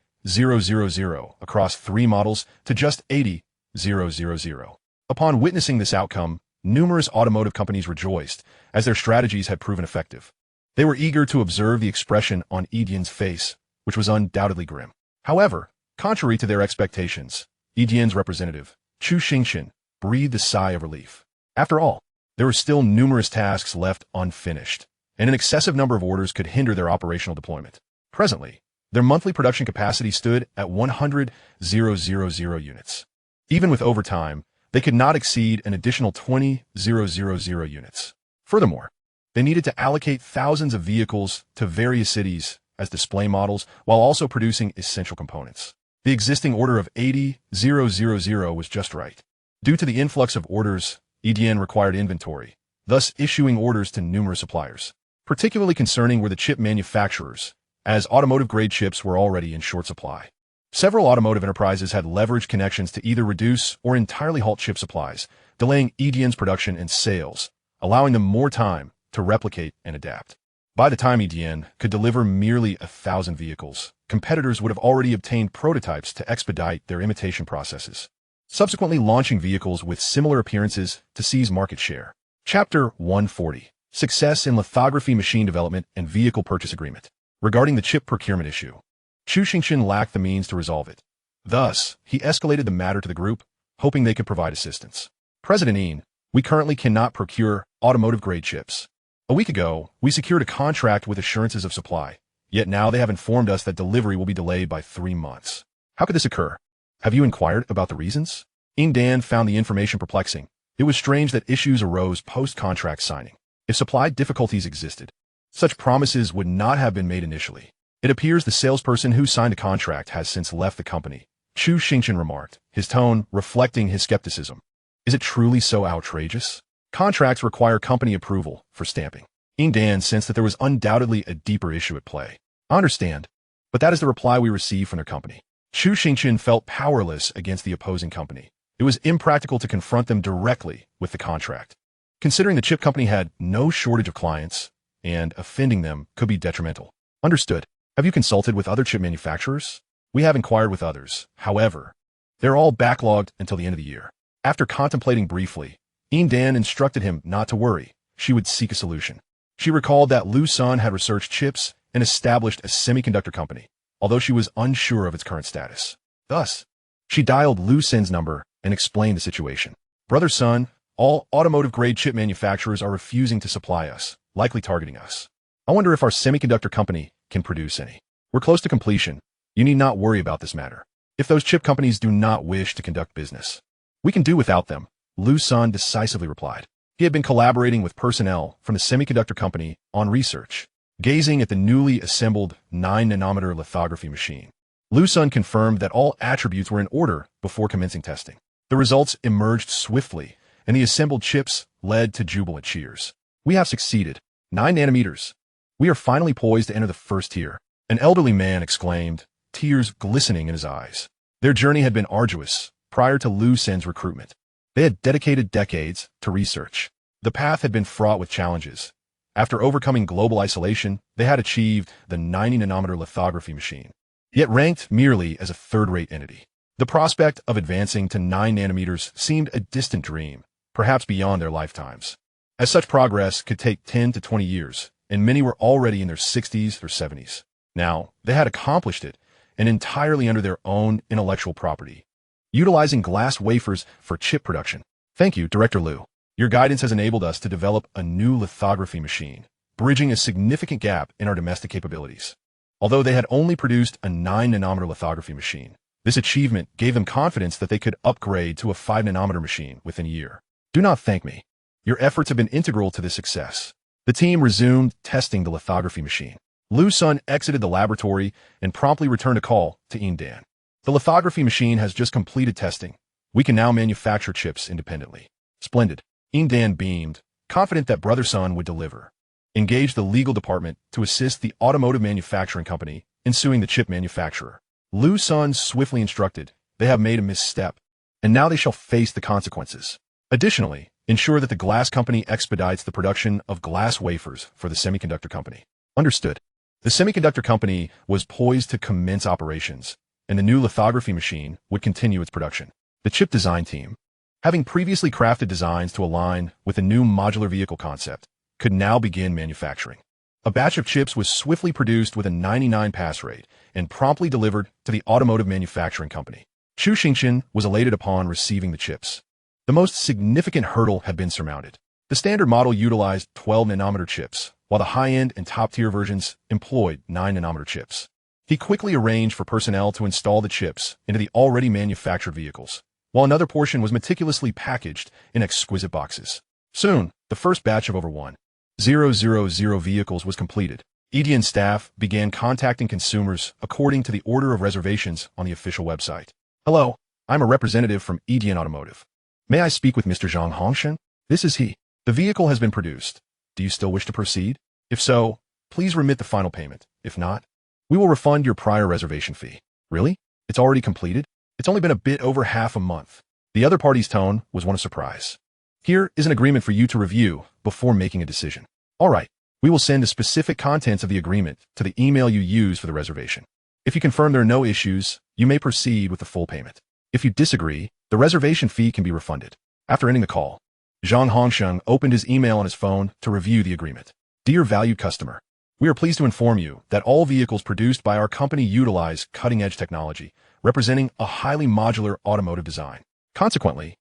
S1: across 3 models to just 80,000. Upon witnessing this outcome, numerous automotive companies rejoiced, as their strategies had proven effective. They were eager to observe the expression on EDN's face, which was undoubtedly grim. However, contrary to their expectations, EDN's representative, Chu Xingxian, breathed a sigh of relief. After all, there were still numerous tasks left unfinished, and an excessive number of orders could hinder their operational deployment. Presently, their monthly production capacity stood at 100,000 units. Even with overtime, they could not exceed an additional 20,000 units. Furthermore, they needed to allocate thousands of vehicles to various cities as display models while also producing essential components. The existing order of 80,000 was just right. Due to the influx of orders, EDN required inventory, thus issuing orders to numerous suppliers. Particularly concerning were the chip manufacturers, as automotive-grade chips were already in short supply. Several automotive enterprises had leveraged connections to either reduce or entirely halt chip supplies, delaying EDN's production and sales, allowing them more time to replicate and adapt. By the time EDN could deliver merely 1,000 vehicles, competitors would have already obtained prototypes to expedite their imitation processes. subsequently launching vehicles with similar appearances to seize market share. Chapter 140. Success in Lithography Machine Development and Vehicle Purchase Agreement. Regarding the chip procurement issue, Chu Xingchen lacked the means to resolve it. Thus, he escalated the matter to the group, hoping they could provide assistance. President Yin, we currently cannot procure automotive-grade chips. A week ago, we secured a contract with assurances of supply, yet now they have informed us that delivery will be delayed by 3 months. How could this occur? Have you inquired about the reasons? Yin Dan found the information perplexing. It was strange that issues arose post-contract signing. If supply difficulties existed, such promises would not have been made initially. It appears the salesperson who signed the contract has since left the company, Chu Xingchen remarked, his tone reflecting his skepticism. Is it truly so outrageous? Contracts require company approval for stamping. Yin Dan sensed that there was undoubtedly a deeper issue at play. I understand, but that is the reply we received from their company. Chu Xingchen felt powerless against the opposing company. It was impractical to confront them directly with the contract. Considering the chip company had no shortage of clients, and offending them could be detrimental. Understood. Have you consulted with other chip manufacturers? We have inquired with others. However, they're all backlogged until the end of the year. After contemplating briefly, Yin Dan instructed him not to worry. She would seek a solution. She recalled that Liu Sen had researched chips and established a semiconductor company, although she was unsure of its current status. Thus, she dialed Liu Sen's number and explained the situation. Brother Sun, all automotive-grade chip manufacturers are refusing to supply us, likely targeting us. I wonder if our semiconductor company can produce any. We're close to completion. You need not worry about this matter. If those chip companies do not wish to conduct business, we can do without them, Liu Sen decisively replied. He had been collaborating with personnel from the semiconductor company on research, gazing at the newly assembled 9-nanometer lithography machine. Liu Sen confirmed that all attributes were in order before commencing testing. The results emerged swiftly, and the assembled chips led to jubilant cheers. We have succeeded. 9 nanometers. We are finally poised to enter the first tier. An elderly man exclaimed, tears glistening in his eyes. Their journey had been arduous prior to Liu Sen's recruitment. They had dedicated decades to research. The path had been fraught with challenges. After overcoming global isolation, they had achieved the 90-nanometer lithography machine, yet ranked merely as a third-rate entity. The prospect of advancing to 9 nanometers seemed a distant dream, perhaps beyond their lifetimes. As such progress could take 10 to 20 years, and many were already in their 60s or 70s. Now, they had accomplished it, and entirely under their own intellectual property, utilizing glass wafers for chip production. Thank you, Director Liu. Your guidance has enabled us to develop a new lithography machine, bridging a significant gap in our domestic capabilities. Although they had only produced a 9-nanometer lithography machine, this achievement gave them confidence that they could upgrade to a 5-nanometer machine within a year. Do not thank me. Your efforts have been integral to this success. The team resumed testing the lithography machine. Liu Sen exited the laboratory and promptly returned a call to Yin Dan. The lithography machine has just completed testing. We can now manufacture chips independently. Splendid. Yin Dan beamed, confident that Brother Sun would deliver. Engage the legal department to assist the automotive manufacturing company in suing the chip manufacturer. Liu Sen swiftly instructed, they have made a misstep, and now they shall face the consequences. Additionally, ensure that the glass company expedites the production of glass wafers for the semiconductor company. Understood. The semiconductor company was poised to commence operations, and the new lithography machine would continue its production. The chip design team, having previously crafted designs to align with the new modular vehicle concept, could now begin manufacturing. A batch of chips was swiftly produced with a 99 pass rate and promptly delivered to the automotive manufacturing company. Chu Xingchen was elated upon receiving the chips. The most significant hurdle had been surmounted. The standard model utilized 12-nanometer chips, while the high-end and top-tier versions employed 9-nanometer chips. He quickly arranged for personnel to install the chips into the already manufactured vehicles, while another portion was meticulously packaged in exquisite boxes. Soon, the first batch of over 1,000 vehicles was completed. EDN staff began contacting consumers according to the order of reservations on the official website. Hello, I'm a representative from EDN Automotive. May I speak with Mr. Zhang Hongshen? This is he. The vehicle has been produced. Do you still wish to proceed? If so, please remit the final payment. If not, we will refund your prior reservation fee. Really? It's already completed? It's only been a bit over half a month. The other party's tone was one of surprise. Here is an agreement for you to review before making a decision. All right, we will send the specific contents of the agreement to the email you use for the reservation. If you confirm there are no issues, you may proceed with the full payment. If you disagree, The reservation fee can be refunded. After ending the call, Zhang Hongsheng opened his email on his phone to review the agreement. Dear valued customer, we are pleased to inform you that all vehicles produced by our company utilize cutting-edge technology, representing a highly modular automotive design. Consequently,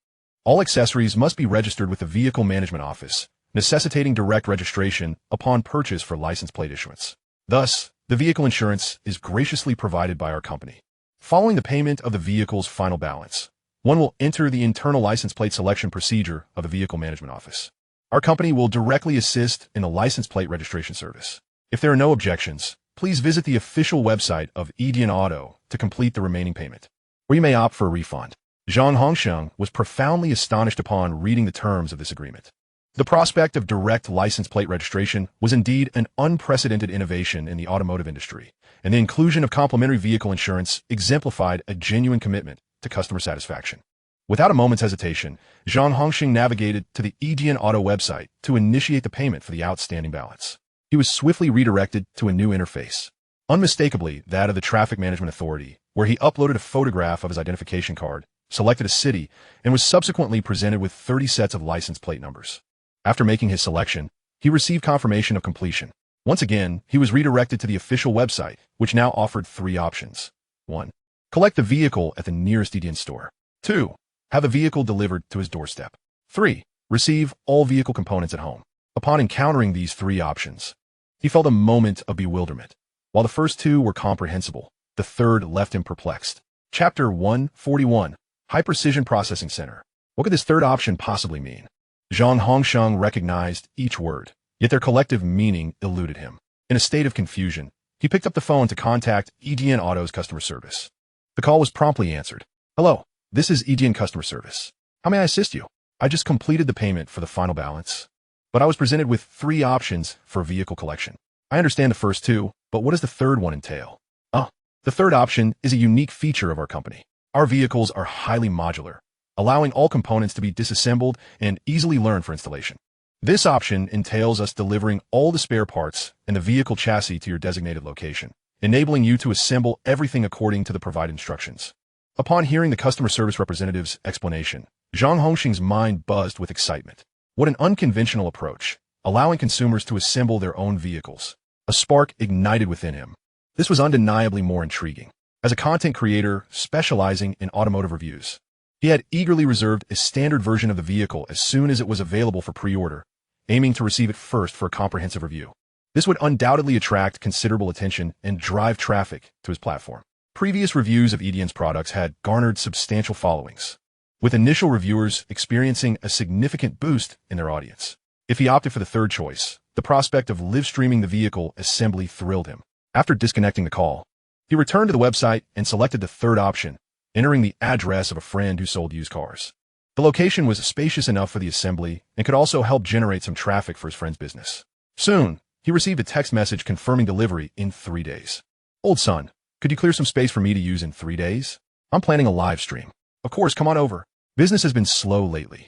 S1: all accessories must be registered with the Vehicle Management Office, necessitating direct registration upon purchase for license plate issuance. Thus, the vehicle insurance is graciously provided by our company. Following the payment of the vehicle's final balance, one will enter the internal license plate selection procedure of the Vehicle Management Office. Our company will directly assist in the license plate registration service. If there are no objections, please visit the official website of Edian Auto to complete the remaining payment, or you may opt for a refund. Zhang Hongsheng was profoundly astonished upon reading the terms of this agreement. The prospect of direct license plate registration was indeed an unprecedented innovation in the automotive industry, and the inclusion of complementary vehicle insurance exemplified a genuine commitment to customer satisfaction. Without a moment's hesitation, Zhang Hongsheng navigated to the Edian Auto website to initiate the payment for the outstanding balance. He was swiftly redirected to a new interface, unmistakably that of the Traffic Management Authority, where he uploaded a photograph of his identification card, selected a city, and was subsequently presented with 30 sets of license plate numbers. After making his selection, he received confirmation of completion. Once again, he was redirected to the official website, which now offered 3 options. 1. Collect the vehicle at the nearest Edian store. 2. Have the vehicle delivered to his doorstep. 3. Receive all vehicle components at home. Upon encountering these 3 options, he felt a moment of bewilderment. While the first 2 were comprehensible, the third left him perplexed. Chapter 141. High Precision Processing Center. What could this third option possibly mean? Zhang Hongsheng recognized each word, yet their collective meaning eluded him. In a state of confusion, he picked up the phone to contact Edian Auto's customer service. The call was promptly answered. Hello, this is Edian Customer Service. How may I assist you? I just completed the payment for the final balance, but I was presented with 3 options for vehicle collection. I understand the first 2, but what does the third one entail? The third option is a unique feature of our company. Our vehicles are highly modular, allowing all components to be disassembled and easily learned for installation. This option entails us delivering all the spare parts and the vehicle chassis to your designated location, enabling you to assemble everything according to the provided instructions. Upon hearing the customer service representative's explanation, Zhang Hongsheng's mind buzzed with excitement. What an unconventional approach, allowing consumers to assemble their own vehicles. A spark ignited within him. This was undeniably more intriguing. As a content creator specializing in automotive reviews, he had eagerly reserved a standard version of the vehicle as soon as it was available for pre-order, aiming to receive it first for a comprehensive review. This would undoubtedly attract considerable attention and drive traffic to his platform. Previous reviews of Edian's products had garnered substantial followings, with initial reviewers experiencing a significant boost in their audience. If he opted for the third choice, the prospect of live streaming the vehicle assembly thrilled him. After disconnecting the call, he returned to the website and selected the third option, entering the address of a friend who sold used cars. The location was spacious enough for the assembly and could also help generate some traffic for his friend's business. Soon, he received a text message confirming delivery in 3 days. Old son, could you clear some space for me to use in 3 days? I'm planning a live stream. Of course, come on over. Business has been slow lately.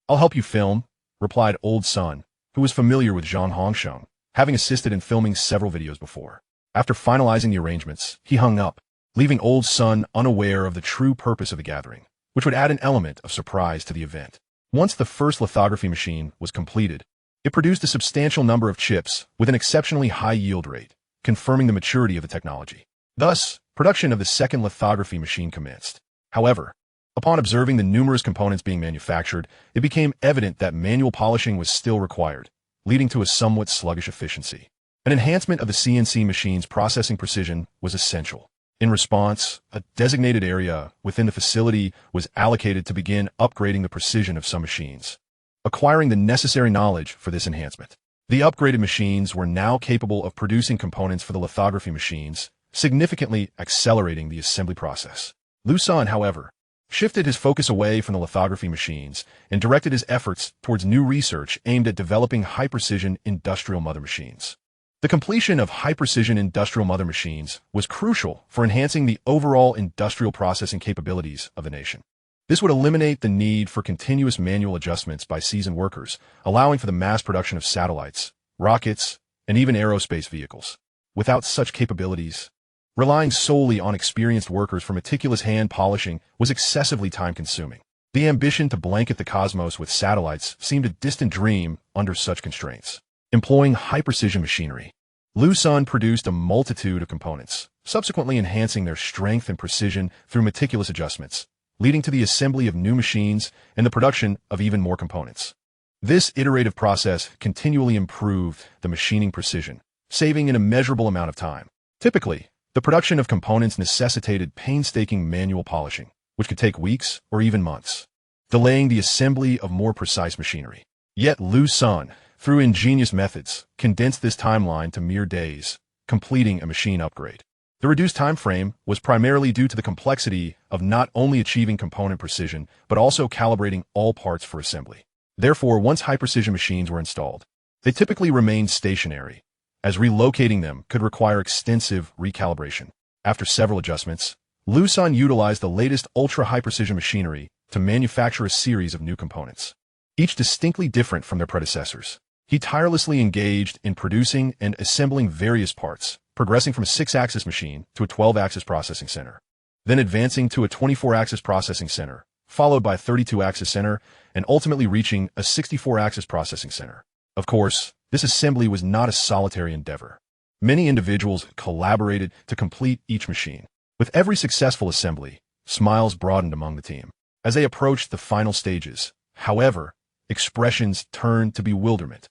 S1: I'll help you film, replied Old Son, who was familiar with Zhang Hongsheng, having assisted in filming several videos before. After finalizing the arrangements, he hung up, leaving Old Son unaware of the true purpose of the gathering, which would add an element of surprise to the event. Once the first lithography machine was completed, it produced a substantial number of chips with an exceptionally high yield rate, confirming the maturity of the technology. Thus, production of the second lithography machine commenced. However, upon observing the numerous components being manufactured, it became evident that manual polishing was still required, leading to a somewhat sluggish efficiency. An enhancement of the CNC machine's processing precision was essential. In response, a designated area within the facility was allocated to begin upgrading the precision of some machines, acquiring the necessary knowledge for this enhancement. The upgraded machines were now capable of producing components for the lithography machines, significantly accelerating the assembly process. Liu Sen, however, shifted his focus away from the lithography machines and directed his efforts towards new research aimed at developing high-precision industrial mother machines. The completion of high-precision industrial mother machines was crucial for enhancing the overall industrial processing capabilities of the nation. This would eliminate the need for continuous manual adjustments by seasoned workers, allowing for the mass production of satellites, rockets, and even aerospace vehicles. Without such capabilities, relying solely on experienced workers for meticulous hand polishing was excessively time-consuming. The ambition to blanket the cosmos with satellites seemed a distant dream under such constraints. Employing high-precision machinery, Liu Sen produced a multitude of components, subsequently enhancing their strength and precision through meticulous adjustments, leading to the assembly of new machines and the production of even more components. This iterative process continually improved the machining precision, saving an immeasurable amount of time. Typically, the production of components necessitated painstaking manual polishing, which could take weeks or even months, delaying the assembly of more precise machinery. Yet Liu Sen, through ingenious methods, condensed this timeline to mere days, completing a machine upgrade. The reduced time frame was primarily due to the complexity of not only achieving component precision, but also calibrating all parts for assembly. Therefore, once high-precision machines were installed, they typically remained stationary, as relocating them could require extensive recalibration. After several adjustments, Liu Sen utilized the latest ultra-high-precision machinery to manufacture a series of new components, each distinctly different from their predecessors. He tirelessly engaged in producing and assembling various parts, progressing from a 6-axis machine to a 12-axis processing center, then advancing to a 24-axis processing center, followed by a 32-axis center, and ultimately reaching a 64-axis processing center. Of course, this assembly was not a solitary endeavor. Many individuals collaborated to complete each machine. With every successful assembly, smiles broadened among the team. As they approached the final stages, however, expressions turned to bewilderment,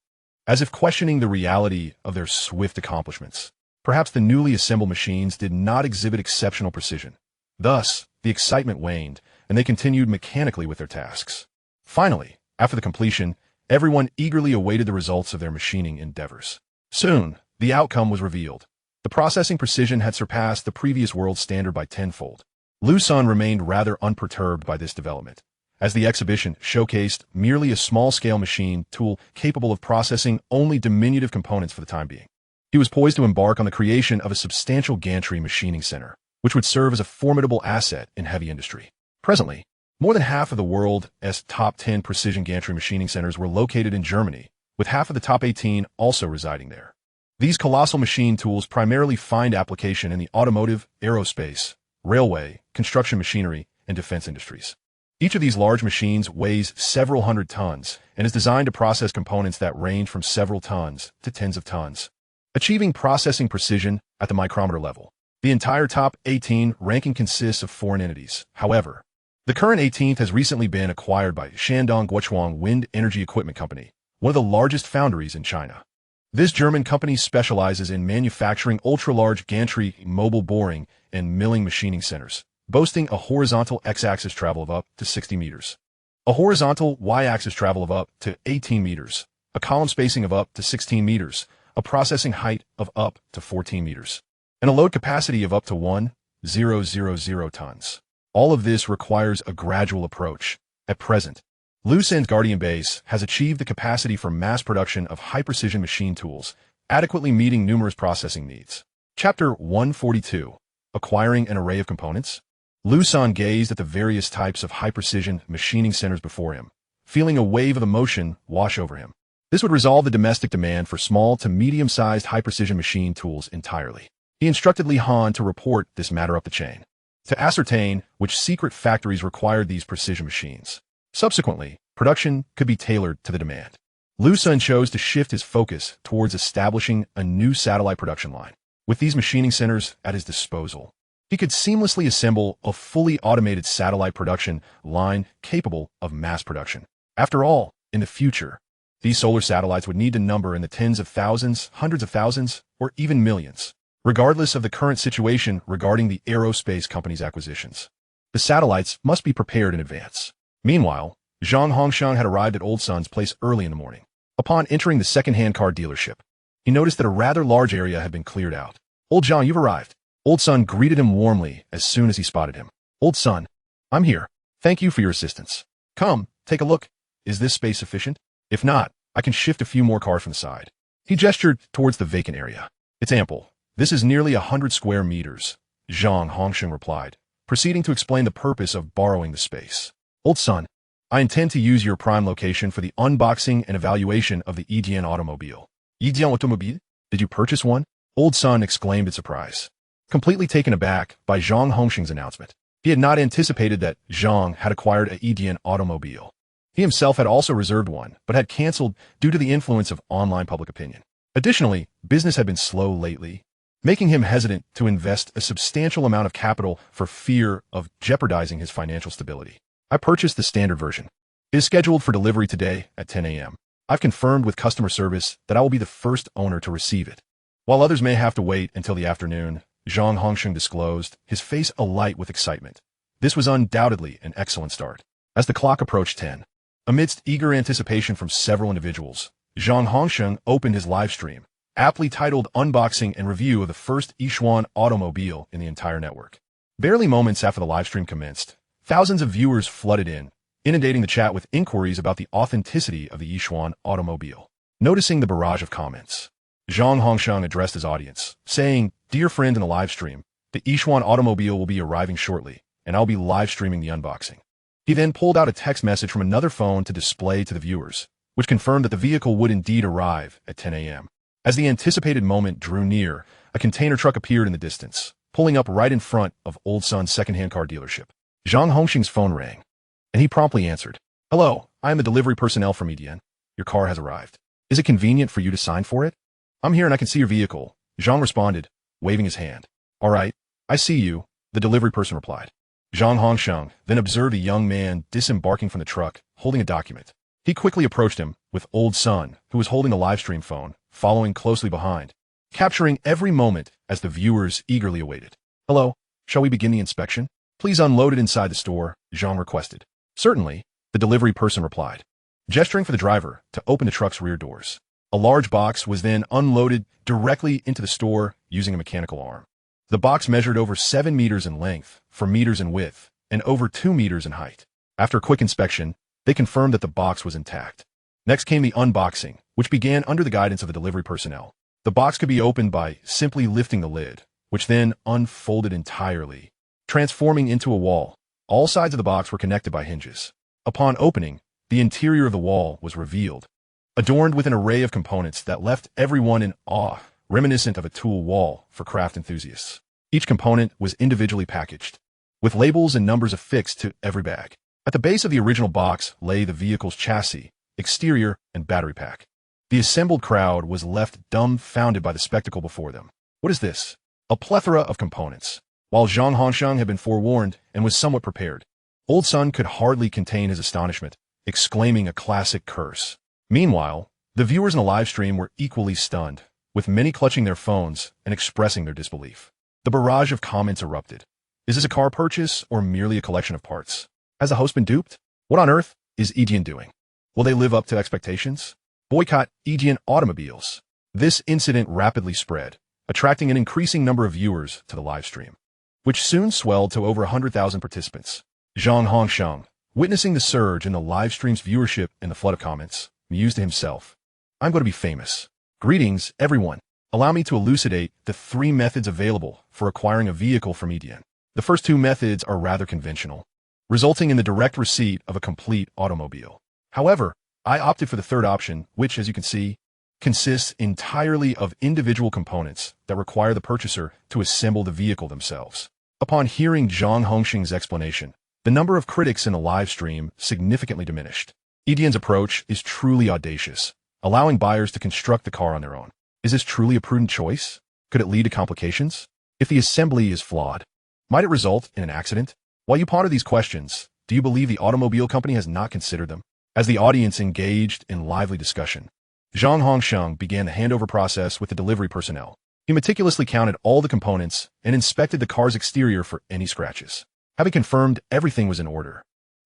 S1: as if questioning the reality of their swift accomplishments. Perhaps the newly assembled machines did not exhibit exceptional precision. Thus, the excitement waned, and they continued mechanically with their tasks. Finally, after the completion, everyone eagerly awaited the results of their machining endeavors. Soon, the outcome was revealed. The processing precision had surpassed the previous world standard by tenfold. Liu Sen remained rather unperturbed by this development, as the exhibition showcased merely a small-scale machine tool capable of processing only diminutive components for the time being. He was poised to embark on the creation of a substantial gantry machining center, which would serve as a formidable asset in heavy industry. Presently, more than half of the world's top 10 precision gantry machining centers were located in Germany, with half of the top 18 also residing there. These colossal machine tools primarily find application in the automotive, aerospace, railway, construction machinery, and defense industries. Each of these large machines weighs several hundred tons and is designed to process components that range from several tons to tens of tons, achieving processing precision at the micrometer level. The entire top 18 ranking consists of foreign entities. However, the current 18th has recently been acquired by Shandong Guochuang Wind Energy Equipment Company, one of the largest foundries in China. This German company specializes in manufacturing ultra-large gantry mobile boring and milling machining centers, boasting a horizontal x-axis travel of up to 60 meters, a horizontal y-axis travel of up to 18 meters, a column spacing of up to 16 meters, a processing height of up to 14 meters, and a load capacity of up to 1,000 tons. All of this requires a gradual approach. At present, Liu Sen's Guardian Base has achieved the capacity for mass production of high-precision machine tools, adequately meeting numerous processing needs. Chapter 142. Acquiring an Array of Components. Liu Sen gazed at the various types of high-precision machining centers before him, feeling a wave of emotion wash over him. This would resolve the domestic demand for small to medium-sized high-precision machine tools entirely. He instructed Li Han to report this matter up the chain, to ascertain which secret factories required these precision machines. Subsequently, production could be tailored to the demand. Liu Sen chose to shift his focus towards establishing a new satellite production line. With these machining centers at his disposal, he could seamlessly assemble a fully automated satellite production line capable of mass production. After all, in the future, these solar satellites would need to number in the tens of thousands, hundreds of thousands, or even millions, regardless of the current situation regarding the aerospace company's acquisitions. The satellites must be prepared in advance. Meanwhile, Zhang Hongsheng had arrived at Old Sun's place early in the morning. Upon entering the second-hand car dealership, he noticed that a rather large area had been cleared out. "Old Zhang, you've arrived." Old Sun greeted him warmly as soon as he spotted him. "Old Sun, I'm here. Thank you for your assistance. Come, take a look. Is this space sufficient? If not, I can shift a few more cars from the side." He gestured towards the vacant area. "It's ample. This is nearly 100 square meters," Zhang Hongsheng replied, proceeding to explain the purpose of borrowing the space. "Old Sun, I intend to use your prime location for the unboxing and evaluation of the Yijian automobile." "Yijian automobile? Did you purchase one?" Old Sun exclaimed in surprise, completely taken aback by Zhang Hongsheng's announcement. He had not anticipated that Zhang had acquired a Edian automobile. He himself had also reserved one, but had cancelled due to the influence of online public opinion. Additionally, business had been slow lately, making him hesitant to invest a substantial amount of capital for fear of jeopardizing his financial stability. I purchased the standard version. It is scheduled for delivery today at 10 a.m. I've confirmed with customer service that I will be the first owner to receive it. While others may have to wait until the afternoon, Zhang Hongsheng disclosed, his face alight with excitement. This was undoubtedly an excellent start. As the clock approached 10, amidst eager anticipation from several individuals, Zhang Hongsheng opened his live stream, aptly titled Unboxing and Review of the First Yixuan Automobile in the entire network. Barely moments after the live stream commenced, thousands of viewers flooded in, inundating the chat with inquiries about the authenticity of the Yixuan automobile. Noticing the barrage of comments, Zhang Hongsheng addressed his audience, saying, "Dear friend in the live stream, the Yixuan automobile will be arriving shortly, and I'll be live streaming the unboxing." He then pulled out a text message from another phone to display to the viewers, which confirmed that the vehicle would indeed arrive at 10 a.m. As the anticipated moment drew near, a container truck appeared in the distance, pulling up right in front of Old Sun's second-hand car dealership. Zhang Hongsheng's phone rang, and he promptly answered. "Hello, I am the delivery personnel from Edian. Your car has arrived. Is it convenient for you to sign for it?" "I'm here and I can see your vehicle," Zhang responded, waving his hand. "All right, I see you," the delivery person replied. Zhang Hongsheng then observed a young man disembarking from the truck, holding a document. He quickly approached him, with Old Sun, who was holding the live stream phone, following closely behind, capturing every moment as the viewers eagerly awaited. "Hello, shall we begin the inspection? Please unload it inside the store," Zhang requested. "Certainly," the delivery person replied, gesturing for the driver to open the truck's rear doors. A large box was then unloaded directly into the store using a mechanical arm. The box measured over 7 meters in length, 4 meters in width, and over 2 meters in height. After a quick inspection, they confirmed that the box was intact. Next came the unboxing, which began under the guidance of the delivery personnel. The box could be opened by simply lifting the lid, which then unfolded entirely, transforming into a wall. All sides of the box were connected by hinges. Upon opening, the interior of the wall was revealed, adorned with an array of components that left everyone in awe, reminiscent of a tool wall for craft enthusiasts. Each component was individually packaged, with labels and numbers affixed to every bag. At the base of the original box lay the vehicle's chassis, exterior, and battery pack. The assembled crowd was left dumbfounded by the spectacle before them. What is this? A plethora of components. While Zhang Hongsheng had been forewarned and was somewhat prepared, Old Sun could hardly contain his astonishment, exclaiming a classic curse. Meanwhile, the viewers in the live stream were equally stunned, with many clutching their phones and expressing their disbelief. The barrage of comments erupted. Is this a car purchase or merely a collection of parts? Has the host been duped? What on earth is Edian doing? Will they live up to expectations? Boycott Edian automobiles. This incident rapidly spread, attracting an increasing number of viewers to the live stream, which soon swelled to over 100,000 participants. Zhang Hongsheng, witnessing the surge in the live stream's viewership and the flood of comments, mused to himself, "I'm going to be famous. Greetings, everyone. Allow me to elucidate the 3 methods available for acquiring a vehicle from Edian. The first 2 methods are rather conventional, resulting in the direct receipt of a complete automobile. However, I opted for the third option, which, as you can see, consists entirely of individual components that require the purchaser to assemble the vehicle themselves." Upon hearing Zhang Hongsheng's explanation, the number of critics in the live stream significantly diminished. Edian's approach is truly audacious, allowing buyers to construct the car on their own. Is this truly a prudent choice? Could it lead to complications? If the assembly is flawed, might it result in an accident? While you ponder these questions, do you believe the automobile company has not considered them? As the audience engaged in lively discussion, Zhang Hongsheng began the handover process with the delivery personnel. He meticulously counted all the components and inspected the car's exterior for any scratches. Having confirmed everything was in order,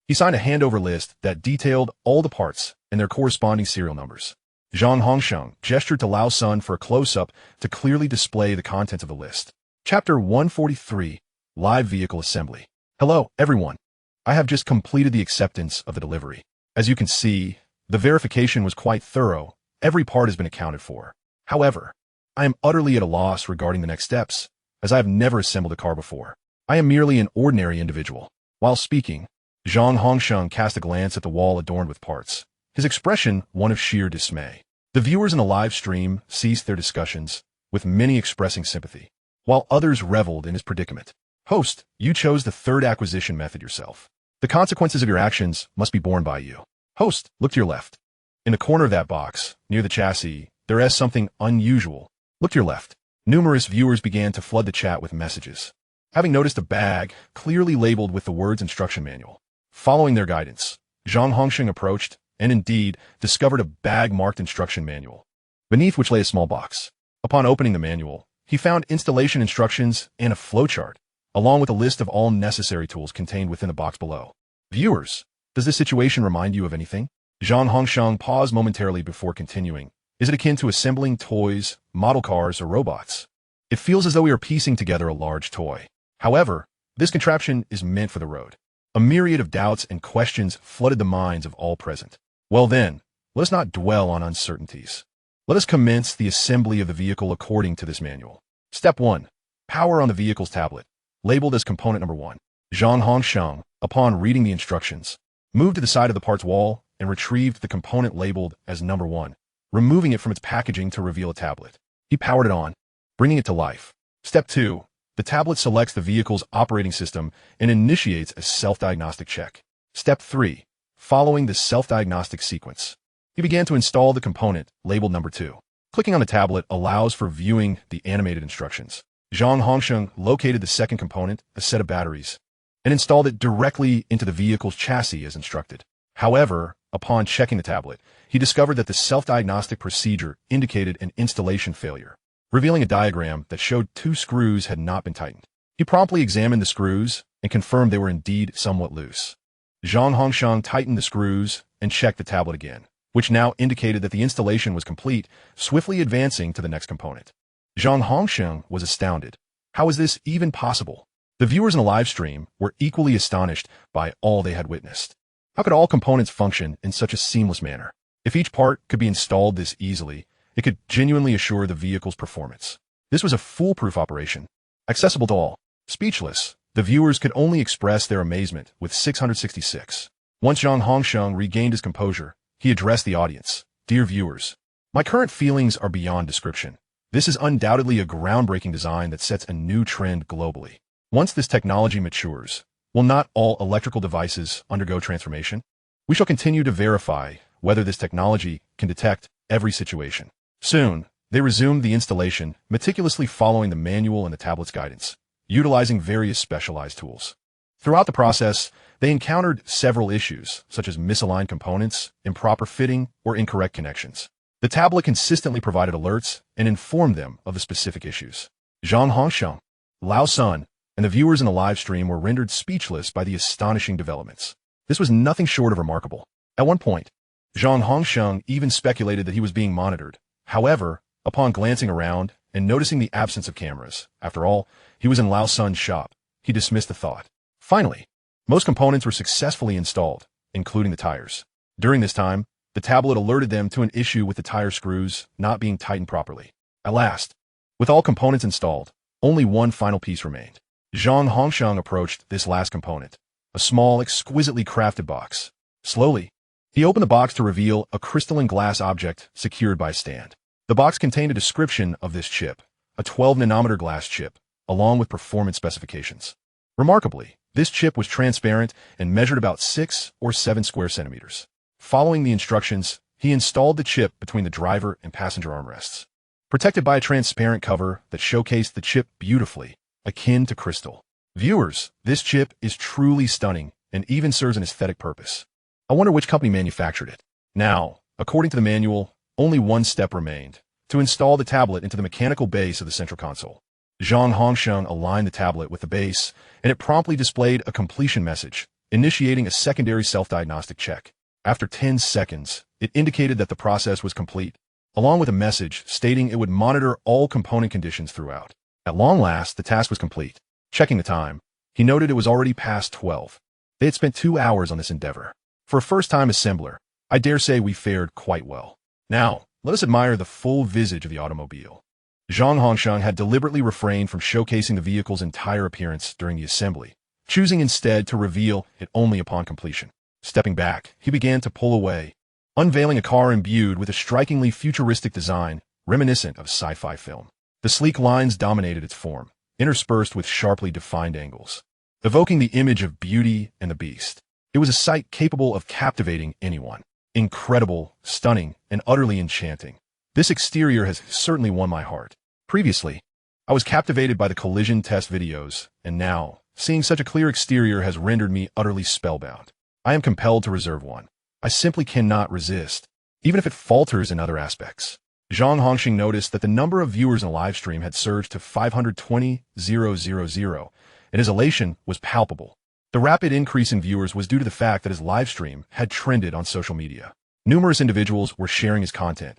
S1: he signed a handover list that detailed all the parts and their corresponding serial numbers. Zhang Hongsheng gestured to Liu Sen for a close-up to clearly display the contents of the list. Chapter 143, Live Vehicle Assembly. Hello, everyone. I have just completed the acceptance of the delivery. As you can see, the verification was quite thorough. Every part has been accounted for. However, I am utterly at a loss regarding the next steps, as I have never assembled a car before. I am merely an ordinary individual. While speaking, Zhang Hongsheng cast a glance at the wall adorned with parts, his expression one of sheer dismay. The viewers in the live stream ceased their discussions, with many expressing sympathy, while others reveled in his predicament. Host, you chose the third acquisition method yourself. The consequences of your actions must be borne by you. Host, look to your left. In the corner of that box, near the chassis, there is something unusual. Look to your left. Numerous viewers began to flood the chat with messages, having noticed a bag clearly labeled with the words instruction manual. Following their guidance, Zhang Hongsheng approached and indeed discovered a bag marked instruction manual, beneath which lay a small box. Upon opening the manual, he found installation instructions and a flowchart, along with a list of all necessary tools contained within the box below. Viewers, does this situation remind you of anything? Zhang Hongsheng paused momentarily before continuing. Is it akin to assembling toys, model cars, or robots? It feels as though we are piecing together a large toy. However, this contraption is meant for the road. A myriad of doubts and questions flooded the minds of all present. Well then, let us not dwell on uncertainties. Let us commence the assembly of the vehicle according to this manual. Step 1. Power on the vehicle's tablet, labeled as component number 1. Zhang Hongsheng, upon reading the instructions, moved to the side of the parts wall and retrieved the component labeled as number 1, removing it from its packaging to reveal a tablet. He powered it on, bringing it to life. Step 2. The tablet selects the vehicle's operating system and initiates a self-diagnostic check. Step 3. Following the self-diagnostic sequence, he began to install the component labeled number 2. Clicking on the tablet allows for viewing the animated instructions. Zhang Hongsheng located the second component, a set of batteries, and installed it directly into the vehicle's chassis as instructed. However, upon checking the tablet, he discovered that the self-diagnostic procedure indicated an installation failure, revealing a diagram that showed 2 screws had not been tightened. He promptly examined the screws and confirmed they were indeed somewhat loose. Zhang Hongsheng tightened the screws and checked the tablet again, which now indicated that the installation was complete, swiftly advancing to the next component. Zhang Hongsheng was astounded. How is this even possible? The viewers in the live stream were equally astonished by all they had witnessed. How could all components function in such a seamless manner? If each part could be installed this easily, it could genuinely assure the vehicle's performance. This was a foolproof operation, accessible to all. Speechless, the viewers could only express their amazement with 666. Once Zhang Hongsheng regained his composure, he addressed the audience. Dear viewers, my current feelings are beyond description. This is undoubtedly a groundbreaking design that sets a new trend globally. Once this technology matures, will not all electrical devices undergo transformation? We shall continue to verify whether this technology can detect every situation. Soon, they resumed the installation, meticulously following the manual and the tablet's guidance, utilizing various specialized tools. Throughout the process, they encountered several issues, such as misaligned components, improper fitting, or incorrect connections. The tablet consistently provided alerts and informed them of the specific issues. Zhang Hongsheng, Liu Sen, and the viewers in the live stream were rendered speechless by the astonishing developments. This was nothing short of remarkable. At one point, Zhang Hongsheng even speculated that he was being monitored. However, upon glancing around and noticing the absence of cameras, after all, he was in Liu Sen's shop, he dismissed the thought. Finally, most components were successfully installed, including the tires. During this time, the tablet alerted them to an issue with the tire screws not being tightened properly. At last, with all components installed, only one final piece remained. Zhang Hongsheng approached this last component, a small, exquisitely crafted box. Slowly, he opened the box to reveal a crystalline glass object secured by a stand. The box contained a description of this chip, a 12-nanometer glass chip, along with performance specifications. Remarkably, this chip was transparent and measured about 6 or 7 square centimeters. Following the instructions, he installed the chip between the driver and passenger armrests, protected by a transparent cover that showcased the chip beautifully, akin to crystal. Viewers, this chip is truly stunning and even serves an aesthetic purpose. I wonder which company manufactured it. Now, according to the manual, only one step remained: to install the tablet into the mechanical base of the central console. Zhang Hongsheng aligned the tablet with the base, and it promptly displayed a completion message, initiating a secondary self-diagnostic check. After 10 seconds, it indicated that the process was complete, along with a message stating it would monitor all component conditions throughout. At long last, the task was complete. Checking the time, he noted it was already past 12. They had spent 2 hours on this endeavor. For a first-time assembler, I dare say we fared quite well. Now, let us admire the full visage of the automobile. Zhang Hongsheng had deliberately refrained from showcasing the vehicle's entire appearance during the assembly, choosing instead to reveal it only upon completion. Stepping back, he began to pull away, unveiling a car imbued with a strikingly futuristic design reminiscent of sci-fi film. The sleek lines dominated its form, interspersed with sharply defined angles, evoking the image of Beauty and the Beast. It was a sight capable of captivating anyone. Incredible, stunning, and utterly enchanting. This exterior has certainly won my heart. Previously, I was captivated by the collision test videos, and now, seeing such a clear exterior has rendered me utterly spellbound. I am compelled to reserve one. I simply cannot resist, even if it falters in other aspects. Zhang Hongxing noticed that the number of viewers in the live stream had surged to 520,000, and his elation was palpable. The rapid increase in viewers was due to the fact that his live stream had trended on social media. Numerous individuals were sharing his content,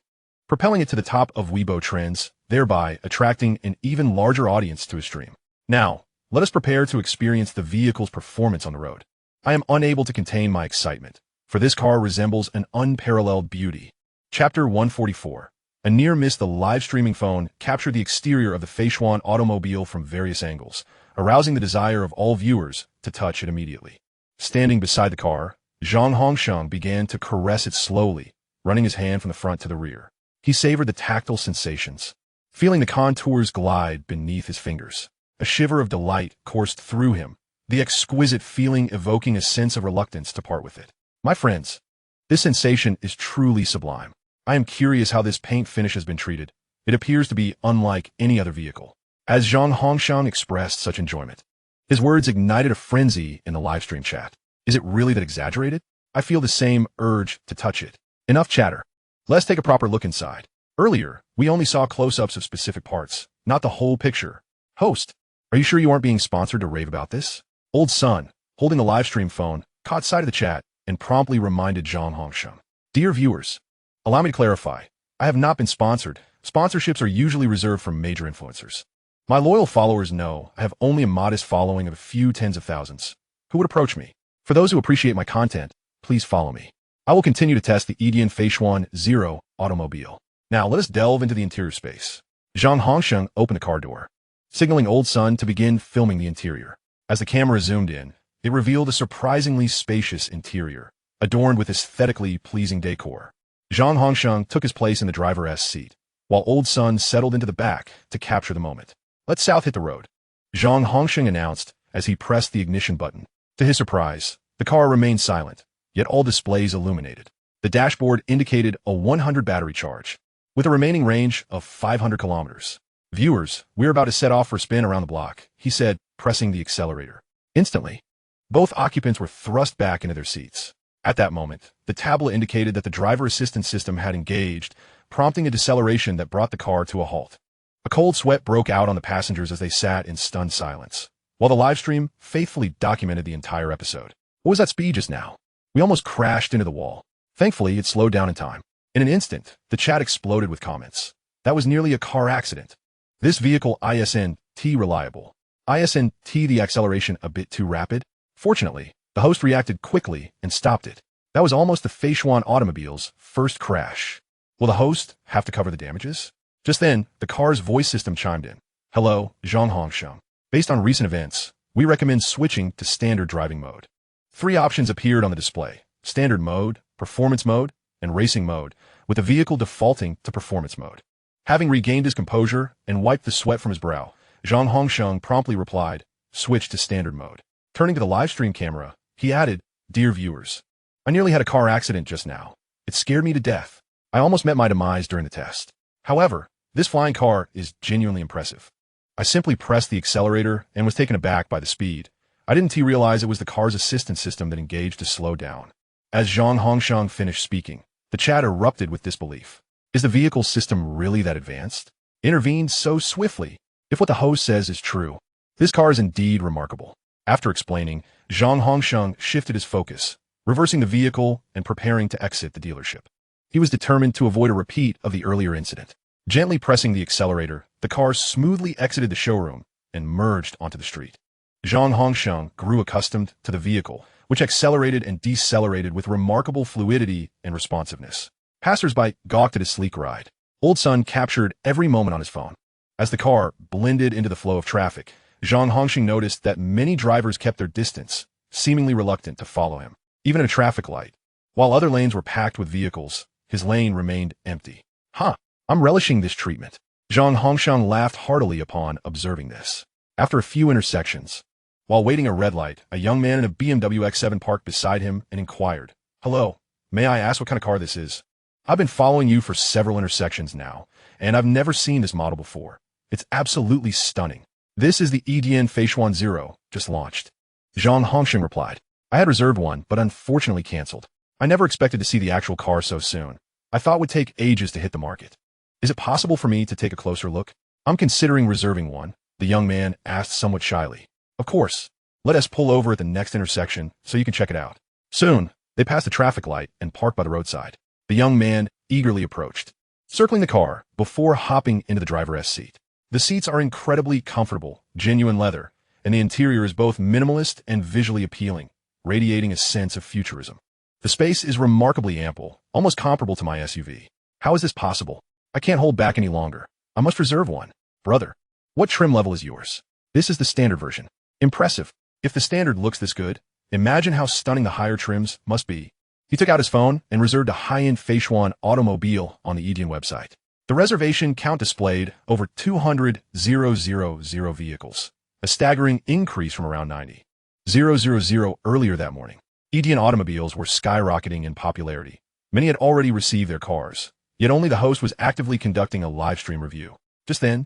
S1: propelling it to the top of Weibo trends, thereby attracting an even larger audience to his stream. Now, let us prepare to experience the vehicle's performance on the road. I am unable to contain my excitement, for this car resembles an unparalleled beauty. Chapter 144. A near miss. The live streaming phone captured the exterior of the Feishuan automobile from various angles, arousing the desire of all viewers to touch it immediately. Standing beside the car, Zhang Hongxiang began to caress it slowly, running his hand from the front to the rear. He savored the tactile sensations, feeling the contours glide beneath his fingers. A shiver of delight coursed through him, the exquisite feeling evoking a sense of reluctance to part with it. My friends, this sensation is truly sublime. I am curious how this paint finish has been treated. It appears to be unlike any other vehicle. As Zhang Hongxiang expressed such enjoyment, his words ignited a frenzy in the livestream chat. Is it really that exaggerated? I feel the same urge to touch it. Enough chatter. Let's take a proper look inside. Earlier, we only saw close-ups of specific parts, not the whole picture. Host, are you sure you aren't being sponsored to rave about this? Old Sun, holding the livestream phone, caught sight of the chat and promptly reminded Zhang Hongxiang. Dear viewers, allow me to clarify. I have not been sponsored. Sponsorships are usually reserved for major influencers. My loyal followers know I have only a modest following of a few tens of thousands who would approach me. For those who appreciate my content, please follow me. I will continue to test the Edian Feishuan Zero automobile. Now let us delve into the interior space. Zhang Hongxiang opened the car door, signaling Old Sun to begin filming the interior. As the camera zoomed in, it revealed a surprisingly spacious interior, adorned with aesthetically pleasing decor. Zhang Hongxiang took his place in the driver's seat, while Old Sun settled into the back to capture the moment. Let's south hit the road, Zhang Hongxiang announced as he pressed the ignition button. To his surprise, the car remained silent, yet all displays illuminated. The dashboard indicated a 100 battery charge, with a remaining range of 500 kilometers. Viewers, we're about to set off for a spin around the block, he said, pressing the accelerator. Instantly, both occupants were thrust back into their seats. At that moment, the tablet indicated that the driver assistance system had engaged, prompting a deceleration that brought the car to a halt. A cold sweat broke out on the passengers as they sat in stunned silence, while the livestream faithfully documented the entire episode. What was that speed just now? We almost crashed into the wall. Thankfully, it slowed down in time. In an instant, the chat exploded with comments. That was nearly a car accident. This vehicle ISNT reliable. ISNT the acceleration a bit too rapid? Fortunately, the host reacted quickly and stopped it. That was almost the Feishuan automobile's first crash. Will the host have to cover the damages? Just then, the car's voice system chimed in. Hello, Zhang Hongxiang. Based on recent events, we recommend switching to standard driving mode. 3 options appeared on the display: standard mode, performance mode, and racing mode, with the vehicle defaulting to performance mode. Having regained his composure and wiped the sweat from his brow, Zhang Hongxiang promptly replied, switch to standard mode. Turning to the livestream camera, he added, Dear viewers, I nearly had a car accident just now. It scared me to death. I almost met my demise during the test. However, this flying car is genuinely impressive. I simply pressed the accelerator and was taken aback by the speed. I didn't realize it was the car's assistance system that engaged to slow down. As Zhang Hongxiang finished speaking, the chat erupted with disbelief. Is the vehicle system really that advanced? Intervened so swiftly? If what the host says is true, this car is indeed remarkable. After explaining, Zhang Hongxiang shifted his focus, reversing the vehicle and preparing to exit the dealership. He was determined to avoid a repeat of the earlier incident. Gently pressing the accelerator, the car smoothly exited the showroom and merged onto the street. Zhang Hongxiang grew accustomed to the vehicle, which accelerated and decelerated with remarkable fluidity and responsiveness. Passers-by gawked at his sleek ride. Old Sun captured every moment on his phone. As the car blended into the flow of traffic, Zhang Hongxiang noticed that many drivers kept their distance, seemingly reluctant to follow him, even at a traffic light. While other lanes were packed with vehicles, his lane remained empty. I'm relishing this treatment. Zhang Hongxiang laughed heartily upon observing this. After a few intersections, while waiting a red light, a young man in a BMW X7 parked beside him and inquired, "Hello, may I ask what kind of car this is? I've been following you for several intersections now, and I've never seen this model before. It's absolutely stunning. This is the EDN Feishuan Zero, just launched." Zhang Hongsheng replied, "I had reserved one, but unfortunately canceled. I never expected to see the actual car so soon. I thought it would take ages to hit the market. Is it possible for me to take a closer look? I'm considering reserving one," the young man asked somewhat shyly. "Of course. Let us pull over at the next intersection so you can check it out." Soon, they passed the traffic light and parked by the roadside. The young man eagerly approached, circling the car before hopping into the driver's seat. The seats are incredibly comfortable, genuine leather, and the interior is both minimalist and visually appealing, radiating a sense of futurism. The space is remarkably ample, almost comparable to my SUV. How is this possible? I can't hold back any longer. I must reserve one. Brother, what trim level is yours? This is the standard version. Impressive. If the standard looks this good, imagine how stunning the higher trims must be. He took out his phone and reserved a high-end Feishuan automobile on the EDN website. The reservation count displayed over 200,000 vehicles, a staggering increase from around 90,000 earlier that morning. EDN automobiles were skyrocketing in popularity. Many had already received their cars, yet only the host was actively conducting a live stream review. Just then,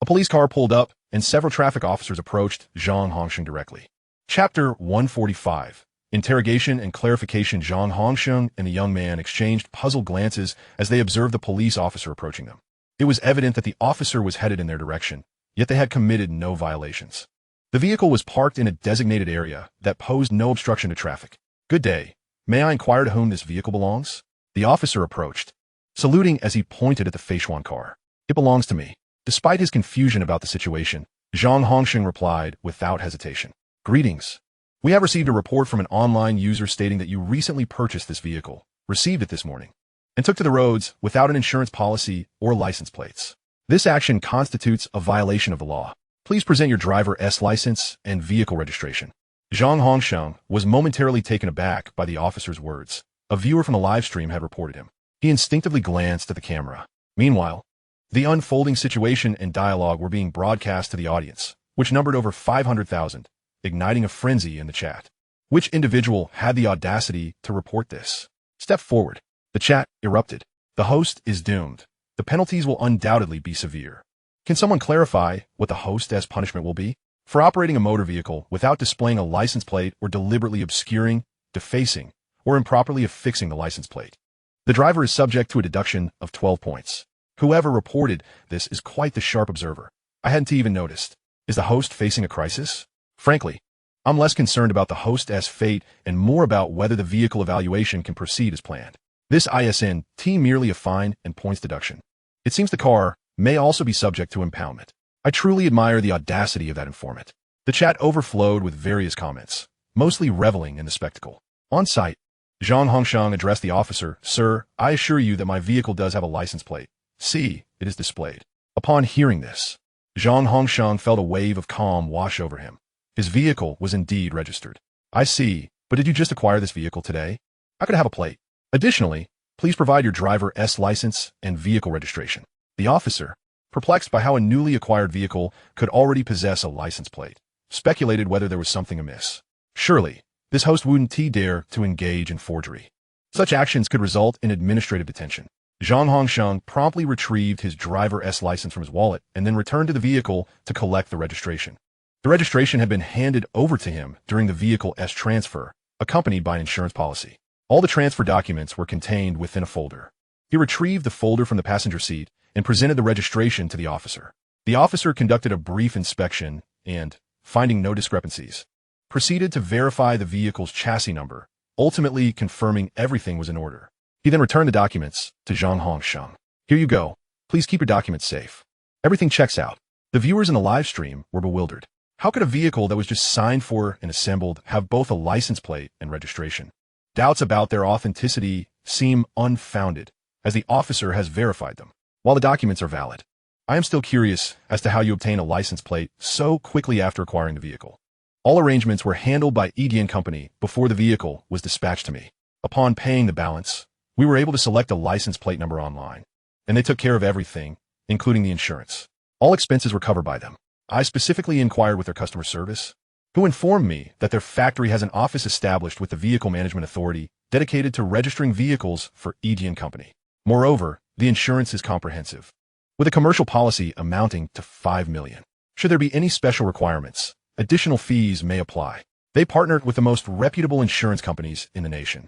S1: a police car pulled up and several traffic officers approached Zhang Hongsheng directly. Chapter 145. Interrogation and clarification. Zhang Hongsheng and the young man exchanged puzzled glances as they observed the police officer approaching them. It was evident that the officer was headed in their direction, yet they had committed no violations. The vehicle was parked in a designated area that posed no obstruction to traffic. "Good day. May I inquire to whom this vehicle belongs?" The officer approached, saluting as he pointed at the Feishuan car. "It belongs to me." Despite his confusion about the situation, Zhang Hongsheng replied without hesitation. "Greetings. We have received a report from an online user stating that you recently purchased this vehicle, received it this morning, and took to the roads without an insurance policy or license plates. This action constitutes a violation of the law. Please present your driver's license and vehicle registration." Zhang Hongsheng was momentarily taken aback by the officer's words. A viewer from the live stream had reported him. He instinctively glanced at the camera. Meanwhile, the unfolding situation and dialogue were being broadcast to the audience, which numbered over 500,000, igniting a frenzy in the chat. Which individual had the audacity to report this? Step forward. The chat erupted. The host is doomed. The penalties will undoubtedly be severe. Can someone clarify what the host's punishment will be? For operating a motor vehicle without displaying a license plate or deliberately obscuring, defacing, or improperly affixing the license plate, the driver is subject to a deduction of 12 points. Whoever reported this is quite the sharp observer. I hadn't even noticed. Is the host facing a crisis? Frankly, I'm less concerned about the host's fate and more about whether the vehicle evaluation can proceed as planned. This isn't merely a fine and points deduction. It seems the car may also be subject to impoundment. I truly admire the audacity of that informant. The chat overflowed with various comments, mostly reveling in the spectacle. On site, Zhang Hongsheng addressed the officer. "Sir, I assure you that my vehicle does have a license plate. See, it is displayed." Upon hearing this, Zhang Hongsheng felt a wave of calm wash over him. His vehicle was indeed registered. "I see, but did you just acquire this vehicle today? I could have a plate. Additionally, please provide your driver's license and vehicle registration." The officer, perplexed by how a newly acquired vehicle could already possess a license plate, speculated whether there was something amiss. Surely, this host wouldn't dare to engage in forgery. Such actions could result in administrative detention. Zhang Hongsheng promptly retrieved his driver's license from his wallet and then returned to the vehicle to collect the registration. The registration had been handed over to him during the vehicle's transfer, accompanied by an insurance policy. All the transfer documents were contained within a folder. He retrieved the folder from the passenger seat and presented the registration to the officer. The officer conducted a brief inspection and, finding no discrepancies, proceeded to verify the vehicle's chassis number, ultimately confirming everything was in order. He then returned the documents to Zhang Hongsheng. "Here you go. Please keep your documents safe. Everything checks out." The viewers in the live stream were bewildered. How could a vehicle that was just signed for and assembled have both a license plate and registration? Doubts about their authenticity seem unfounded, as the officer has verified them. While the documents are valid, I am still curious as to how you obtain a license plate so quickly after acquiring the vehicle. All arrangements were handled by EDN Company before the vehicle was dispatched to me. Upon paying the balance, we were able to select a license plate number online, and they took care of everything, including the insurance. All expenses were covered by them. I specifically inquired with their customer service, who informed me that their factory has an office established with the Vehicle Management Authority dedicated to registering vehicles for EDN Company. Moreover, the insurance is comprehensive, with a commercial policy amounting to $5 million. Should there be any special requirements, additional fees may apply. They partnered with the most reputable insurance companies in the nation,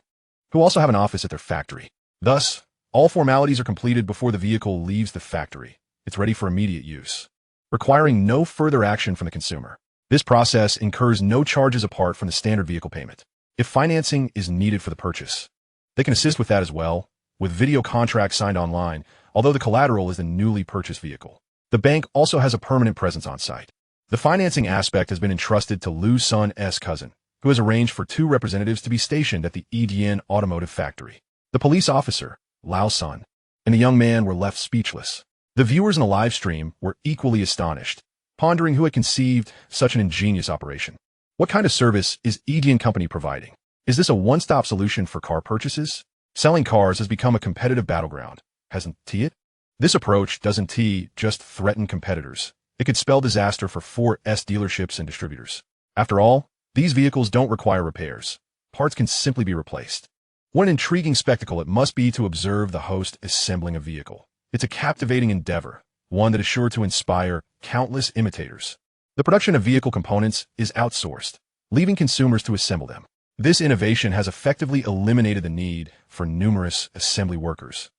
S1: who also have an office at their factory. Thus, all formalities are completed before the vehicle leaves the factory. It's ready for immediate use, requiring no further action from the consumer. This process incurs no charges apart from the standard vehicle payment. If financing is needed for the purchase, they can assist with that as well, with video contracts signed online, although the collateral is the newly purchased vehicle. The bank also has a permanent presence on site. The financing aspect has been entrusted to Liu Sen's cousin, who has arranged for 2 representatives to be stationed at the EDN Automotive Factory. The police officer, Liu Sen, and the young man were left speechless. The viewers in the live stream were equally astonished, pondering who had conceived such an ingenious operation. What kind of service is EDN Company providing? Is this a one-stop solution for car purchases? Selling cars has become a competitive battleground, hasn't it? This approach doesn't just threaten competitors. It could spell disaster for 4S dealerships and distributors. After all, these vehicles don't require repairs. Parts can simply be replaced. What an intriguing spectacle it must be to observe the host assembling a vehicle. It's a captivating endeavor, one that is sure to inspire countless imitators. The production of vehicle components is outsourced, leaving consumers to assemble them. This innovation has effectively eliminated the need for numerous assembly workers,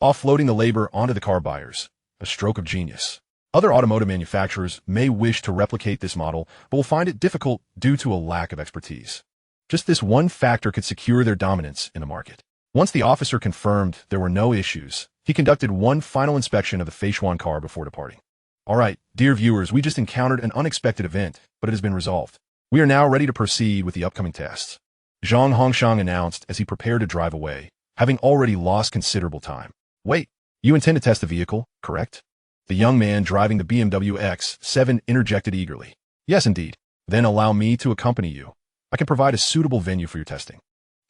S1: offloading the labor onto the car buyers, a stroke of genius. Other automotive manufacturers may wish to replicate this model, but will find it difficult due to a lack of expertise. Just this one factor could secure their dominance in the market. Once the officer confirmed there were no issues, he conducted one final inspection of the Feishuan car before departing. All right, dear viewers, we just encountered an unexpected event, but it has been resolved. We are now ready to proceed with the upcoming tests, Zhang Hongshang announced as he prepared to drive away, having already lost considerable time. Wait, you intend to test the vehicle, correct? The young man driving the BMW X7 interjected eagerly. Yes, indeed. Then allow me to accompany you. I can provide a suitable venue for your testing.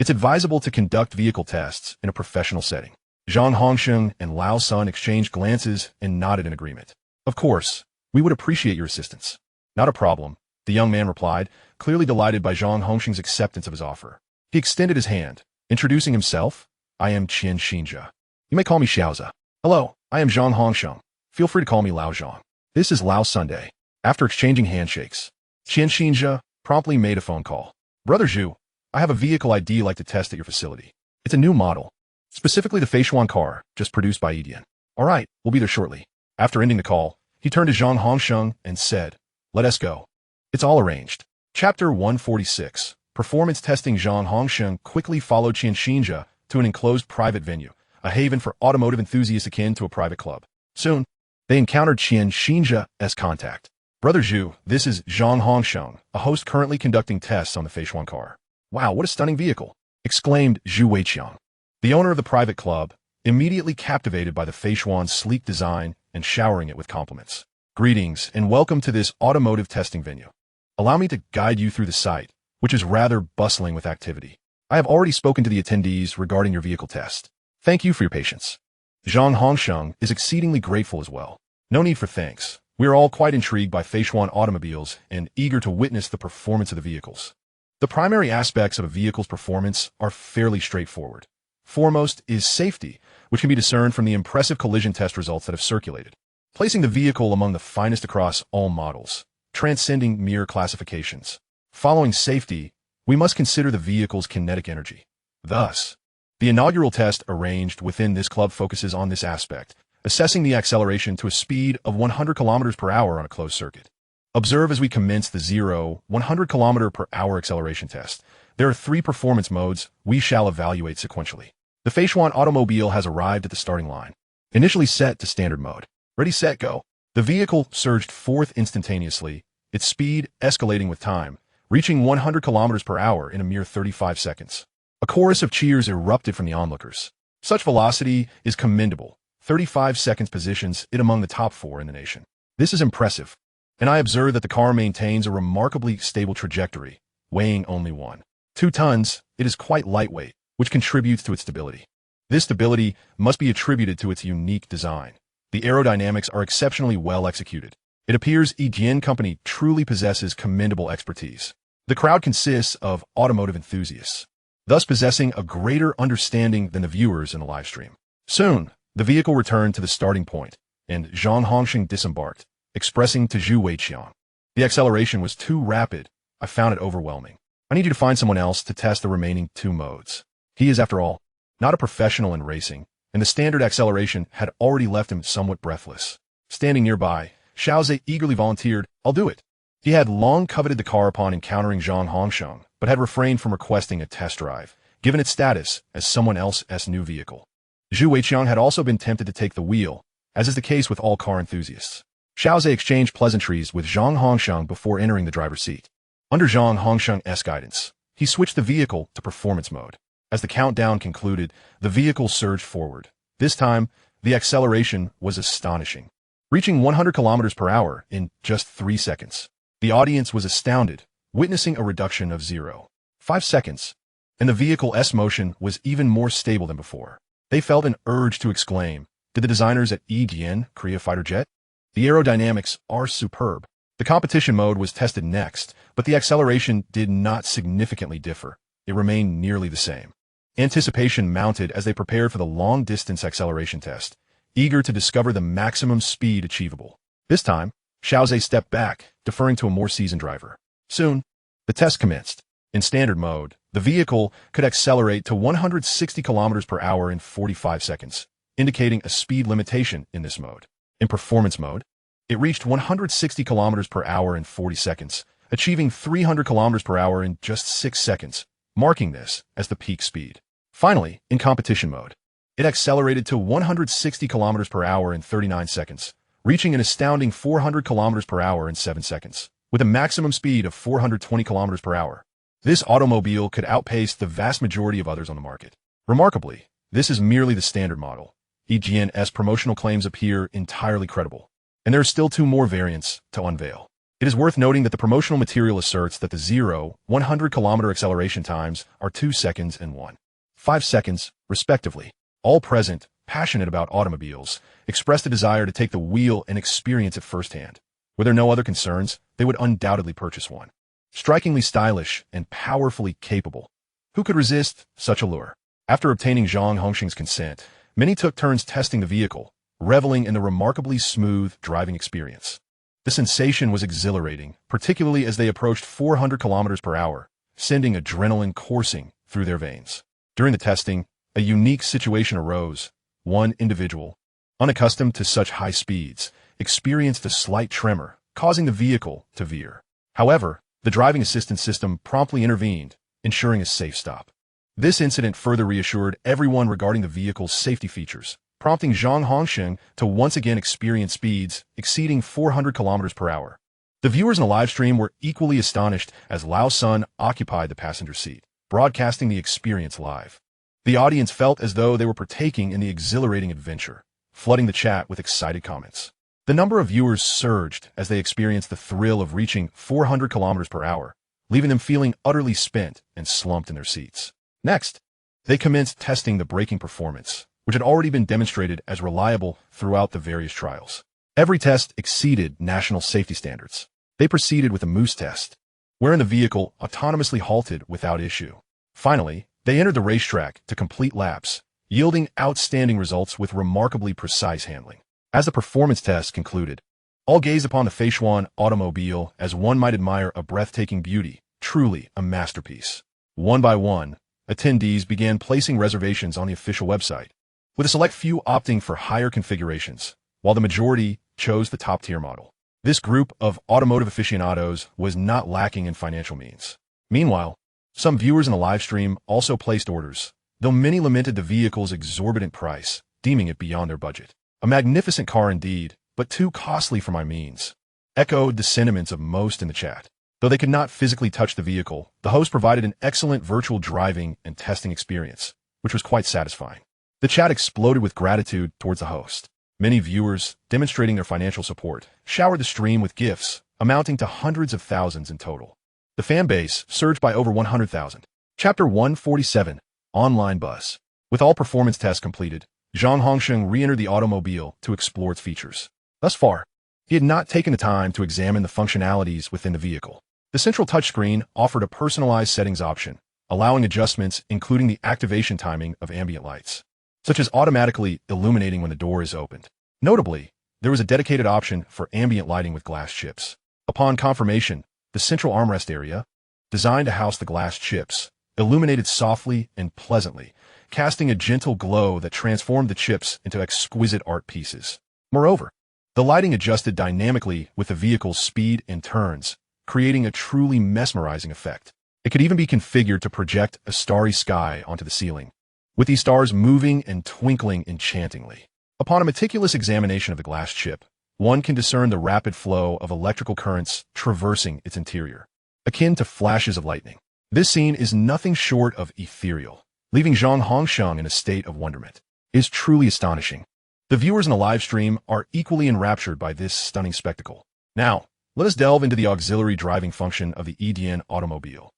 S1: It's advisable to conduct vehicle tests in a professional setting. Zhang Hongsheng and Liu Sen exchanged glances and nodded in agreement. Of course, we would appreciate your assistance. Not a problem, the young man replied, clearly delighted by Zhang Hongsheng's acceptance of his offer. He extended his hand, introducing himself. I am Qian Xinjia. You may call me Xiaoza. Hello, I am Zhang Hongsheng. Feel free to call me Lao Zhang. This is Lao Sunday. After exchanging handshakes, Qian Xinjia promptly made a phone call. Brother Zhu, I have a vehicle ID like to test at your facility. It's a new model, specifically the Feishuan car, just produced by EDN. All right, we'll be there shortly. After ending the call, he turned to Zhang Hongsheng and said, let us go. It's all arranged. Chapter 146. Performance testing. Zhang Hongsheng quickly followed Qian Xinjia to an enclosed private venue, a haven for automotive enthusiasts akin to a private club. Soon, they encountered Qian Xinjia's contact. Brother Zhu, this is Zhang Hongsheng, a host currently conducting tests on the Feishuan car. Wow, what a stunning vehicle, exclaimed Zhu Weiqiang. The owner of the private club, immediately captivated by the Feishuan's sleek design and showering it with compliments. Greetings and welcome to this automotive testing venue. Allow me to guide you through the site, which is rather bustling with activity. I have already spoken to the attendees regarding your vehicle test. Thank you for your patience. Zhang Hongsheng is exceedingly grateful as well. No need for thanks. We are all quite intrigued by Feishuan automobiles and eager to witness the performance of the vehicles. The primary aspects of a vehicle's performance are fairly straightforward. Foremost is safety, which can be discerned from the impressive collision test results that have circulated, placing the vehicle among the finest across all models, transcending mere classifications. Following safety, we must consider the vehicle's kinetic energy. Thus, the inaugural test arranged within this club focuses on this aspect, assessing the acceleration to a speed of 100 km per hour on a closed circuit. Observe as we commence the 100 km per hour acceleration test. There are 3 performance modes we shall evaluate sequentially. The Feishuan automobile has arrived at the starting line. Initially set to standard mode. Ready, set, go. The vehicle surged forth instantaneously, its speed escalating with time, reaching 100 km per hour in a mere 35 seconds. A chorus of cheers erupted from the onlookers. Such velocity is commendable. 35 seconds positions it among the top 4 in the nation. This is impressive, and I observe that the car maintains a remarkably stable trajectory, weighing only 1.2 tons. It is quite lightweight, which contributes to its stability. This stability must be attributed to its unique design. The aerodynamics are exceptionally well executed. It appears Yijian Company truly possesses commendable expertise. The crowd consists of automotive enthusiasts, thus possessing a greater understanding than the viewers in the live stream. Soon, the vehicle returned to the starting point, and Zhang Hongsheng disembarked, expressing to Zhu Weiqiang, "The acceleration was too rapid. I found it overwhelming. I need you to find someone else to test the remaining 2 modes." He is, after all, not a professional in racing, and the standard acceleration had already left him somewhat breathless. Standing nearby, Xiaozhe eagerly volunteered, "I'll do it." He had long coveted the car upon encountering Zhang Hongsheng, but had refrained from requesting a test drive, given its status as someone else's new vehicle. Zhu Weiqiang had also been tempted to take the wheel, as is the case with all car enthusiasts. Xiaozhe exchanged pleasantries with Zhang Hongsheng before entering the driver's seat. Under Zhang Hongsheng's guidance, he switched the vehicle to performance mode. As the countdown concluded, the vehicle surged forward. This time, the acceleration was astonishing, reaching 100 kilometers per hour in just 3 seconds. The audience was astounded, witnessing a reduction of 0.5 seconds, and the vehicle's motion was even more stable than before. They felt an urge to exclaim, "Did the designers at Yijian create a fighter jet?" The aerodynamics are superb. The competition mode was tested next, but the acceleration did not significantly differ. It remained nearly the same. Anticipation mounted as they prepared for the long-distance acceleration test, eager to discover the maximum speed achievable. This time, Xiaozhe stepped back, deferring to a more seasoned driver. Soon, the test commenced. In standard mode, the vehicle could accelerate to 160 kilometers per hour in 45 seconds, indicating a speed limitation in this mode. In performance mode, it reached 160 kilometers per hour in 40 seconds, achieving 300 kilometers per hour in just 6 seconds, marking this as the peak speed. Finally, in competition mode, it accelerated to 160 kilometers per hour in 39 seconds, reaching an astounding 400 kilometers per hour in 7 seconds, with a maximum speed of 420 kilometers per hour. This automobile could outpace the vast majority of others on the market. Remarkably, this is merely the standard model. Yijian's promotional claims appear entirely credible, and there are still 2 more variants to unveil. It is worth noting that the promotional material asserts that the 0-100 kilometer acceleration times are 2 seconds and 1.5 seconds, respectively. All present, passionate about automobiles, expressed a desire to take the wheel and experience it firsthand. Were there no other concerns, they would undoubtedly purchase one. Strikingly stylish and powerfully capable. Who could resist such a lure? After obtaining Zhang Hongsheng's consent, many took turns testing the vehicle, reveling in the remarkably smooth driving experience. The sensation was exhilarating, particularly as they approached 400 kilometers per hour, sending adrenaline coursing through their veins. During the testing, a unique situation arose. One individual, unaccustomed to such high speeds, experienced a slight tremor, causing the vehicle to veer. However, the driving assistance system promptly intervened, ensuring a safe stop. This incident further reassured everyone regarding the vehicle's safety features, prompting Zhang Hongsheng to once again experience speeds exceeding 400 kilometers per hour. The viewers in the live stream were equally astonished as Liu Sen occupied the passenger seat, broadcasting the experience live. The audience felt as though they were partaking in the exhilarating adventure, flooding the chat with excited comments. The number of viewers surged as they experienced the thrill of reaching 400 kilometers per hour, leaving them feeling utterly spent and slumped in their seats. Next, they commenced testing the braking performance, which had already been demonstrated as reliable throughout the various trials. Every test exceeded national safety standards. They proceeded with a moose test, wherein the vehicle autonomously halted without issue. Finally, they entered the racetrack to complete laps, yielding outstanding results with remarkably precise handling. As the performance test concluded, all gazed upon the Feishuan automobile as one might admire a breathtaking beauty, truly a masterpiece. One by one, attendees began placing reservations on the official website, with a select few opting for higher configurations, while the majority chose the top-tier model. This group of automotive aficionados was not lacking in financial means. Meanwhile, some viewers in the live stream also placed orders, though many lamented the vehicle's exorbitant price, deeming it beyond their budget. A magnificent car indeed, but too costly for my means, echoed the sentiments of most in the chat. Though they could not physically touch the vehicle, the host provided an excellent virtual driving and testing experience, which was quite satisfying. The chat exploded with gratitude towards the host. Many viewers, demonstrating their financial support, showered the stream with gifts, amounting to hundreds of thousands in total. The fan base surged by over 100,000. Chapter 147, Online Bus. With all performance tests completed, Zhang Hongsheng re-entered the automobile to explore its features. Thus far, He had not taken the time to examine the functionalities within the vehicle. The central touchscreen offered a personalized settings option, allowing adjustments including the activation timing of ambient lights, such as automatically illuminating when the door is opened. Notably, there was a dedicated option for ambient lighting with glass chips. Upon confirmation, the central armrest area, designed to house the glass chips, illuminated softly and pleasantly, casting a gentle glow that transformed the chips into exquisite art pieces. Moreover, the lighting adjusted dynamically with the vehicle's speed and turns, creating a truly mesmerizing effect. It could even be configured to project a starry sky onto the ceiling, with these stars moving and twinkling enchantingly. Upon a meticulous examination of the glass chip, one can discern the rapid flow of electrical currents traversing its interior, akin to flashes of lightning. This scene is nothing short of ethereal, leaving Zhang Hongsheng in a state of wonderment. It is truly astonishing. The viewers in the live stream are equally enraptured by this stunning spectacle. Now, let us delve into the auxiliary driving function of the EDN automobile.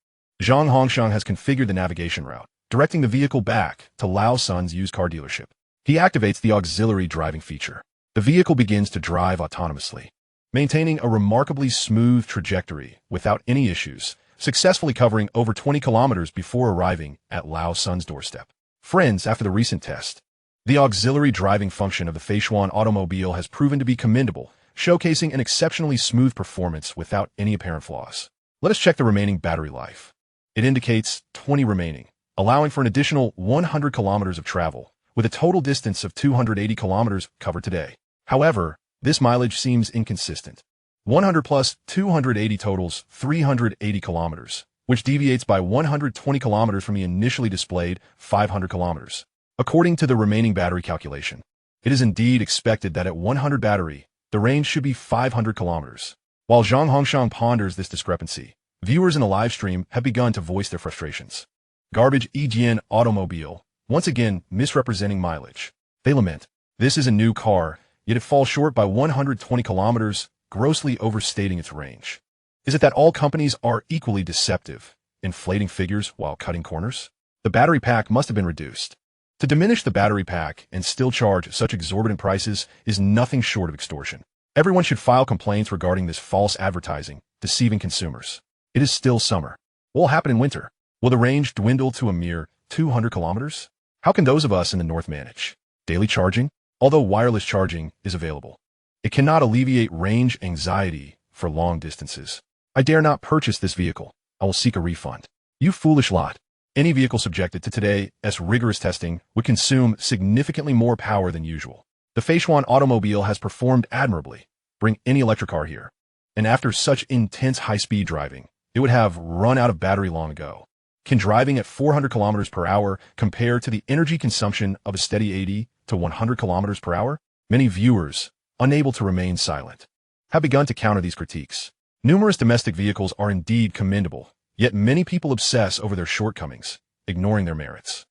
S1: Zhang Hongsheng has configured the navigation route, directing the vehicle back to Liu Sen's used car dealership. He activates the auxiliary driving feature. The vehicle begins to drive autonomously, maintaining a remarkably smooth trajectory without any issues, successfully covering over 20 kilometers before arriving at Liu Sen's doorstep. Friends, after the recent test, the auxiliary driving function of the Feishuan automobile has proven to be commendable, showcasing an exceptionally smooth performance without any apparent flaws. Let us check the remaining battery life. It indicates 20 remaining, allowing for an additional 100 kilometers of travel, with a total distance of 280 kilometers covered today. However, this mileage seems inconsistent. 100 plus 280 totals 380 kilometers, which deviates by 120 kilometers from the initially displayed 500 kilometers. According to the remaining battery calculation, it is indeed expected that at 100 battery, the range should be 500 kilometers. While Zhang Hongsheng ponders this discrepancy, viewers in the live stream have begun to voice their frustrations. Garbage EGN automobile, once again misrepresenting mileage. They lament, this is a new car, yet it falls short by 120 kilometers, grossly overstating its range. Is it that all companies are equally deceptive, inflating figures while cutting corners? The battery pack must have been reduced. To diminish the battery pack and still charge such exorbitant prices is nothing short of extortion. Everyone should file complaints regarding this false advertising, deceiving consumers. It is still summer. What will happen in winter? Will the range dwindle to a mere 200 kilometers? How can those of us in the north manage daily charging? Although wireless charging is available, it cannot alleviate range anxiety for long distances. I dare not purchase this vehicle. I will seek a refund. You foolish lot. Any vehicle subjected to today's rigorous testing would consume significantly more power than usual. The Feishuan automobile has performed admirably. Bring any electric car here. And after such intense high-speed driving, it would have run out of battery long ago. Can driving at 400 kilometers per hour compare to the energy consumption of a steady 80 to 100 kilometers per hour? Many viewers, unable to remain silent, have begun to counter these critiques. Numerous domestic vehicles are indeed commendable, yet many people obsess over their shortcomings, ignoring their merits.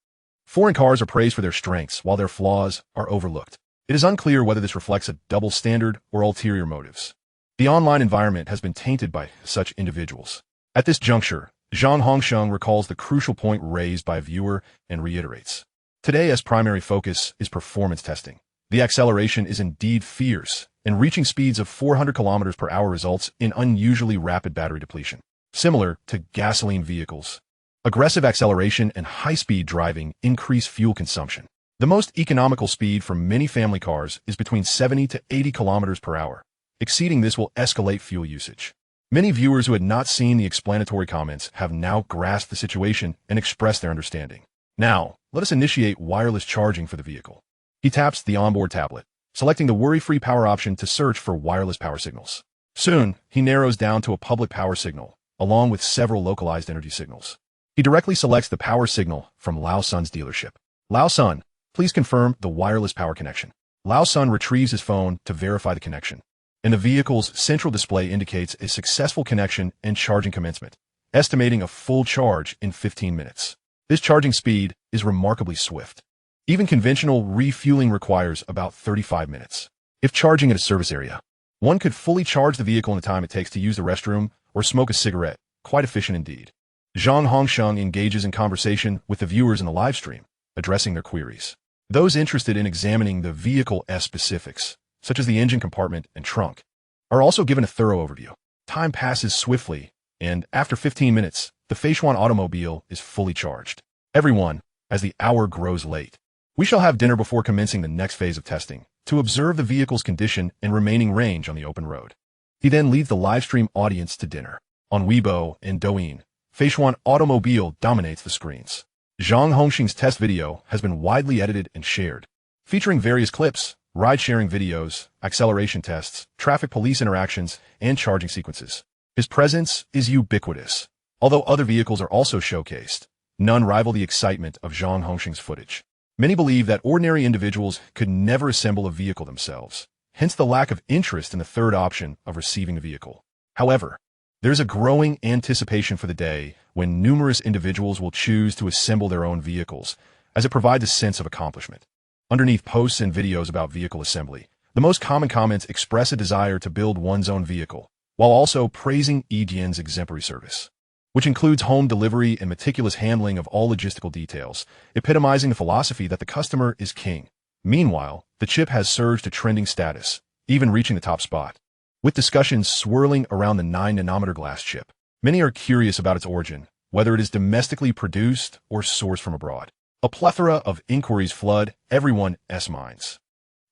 S1: Foreign cars are praised for their strengths, while their flaws are overlooked. It is unclear whether this reflects a double standard or ulterior motives. The online environment has been tainted by such individuals. At this juncture, Zhang Hongsheng recalls the crucial point raised by a viewer and reiterates. Today's primary focus is performance testing. The acceleration is indeed fierce, and reaching speeds of 400 kilometers per hour results in unusually rapid battery depletion. Similar to gasoline vehicles, aggressive acceleration and high-speed driving increase fuel consumption. The most economical speed for many family cars is between 70 to 80 kilometers per hour. Exceeding this will escalate fuel usage. Many viewers who had not seen the explanatory comments have now grasped the situation and expressed their understanding. Now, let us initiate wireless charging for the vehicle. He taps the onboard tablet, selecting the worry-free power option to search for wireless power signals. Soon, he narrows down to a public power signal, along with several localized energy signals. He directly selects the power signal from Liu Sen's dealership. Liu Sen, please confirm the wireless power connection. Liu Sen retrieves his phone to verify the connection, and the vehicle's central display indicates a successful connection and charging commencement, estimating a full charge in 15 minutes. This charging speed is remarkably swift. Even conventional refueling requires about 35 minutes. If charging at a service area, one could fully charge the vehicle in the time it takes to use the restroom or smoke a cigarette. Quite efficient indeed. Zhang Hongsheng engages in conversation with the viewers in the live stream, addressing their queries. Those interested in examining the vehicle's specifics, such as the engine compartment and trunk, are also given a thorough overview. Time passes swiftly, and after 15 minutes, the Feishuan automobile is fully charged. Everyone, as the hour grows late. We shall have dinner before commencing the next phase of testing, to observe the vehicle's condition and remaining range on the open road. He then leads the livestream audience to dinner. On Weibo and Douyin, Feishuan automobile dominates the screens. Zhang Hongxing's test video has been widely edited and shared, featuring various clips, ride-sharing videos, acceleration tests, traffic police interactions, and charging sequences. His presence is ubiquitous. Although other vehicles are also showcased, none rival the excitement of Zhang Hongxing's footage. Many believe that ordinary individuals could never assemble a vehicle themselves, hence the lack of interest in the third option of receiving a vehicle. However, there's a growing anticipation for the day when numerous individuals will choose to assemble their own vehicles, as it provides a sense of accomplishment. Underneath posts and videos about vehicle assembly, the most common comments express a desire to build one's own vehicle, while also praising Yijian's exemplary service, which includes home delivery and meticulous handling of all logistical details, epitomizing the philosophy that the customer is king. Meanwhile, the chip has surged to trending status, even reaching the top spot. With discussions swirling around the 9-nanometer glass chip, many are curious about its origin, whether it is domestically produced or sourced from abroad. A plethora of inquiries flood everyone's minds,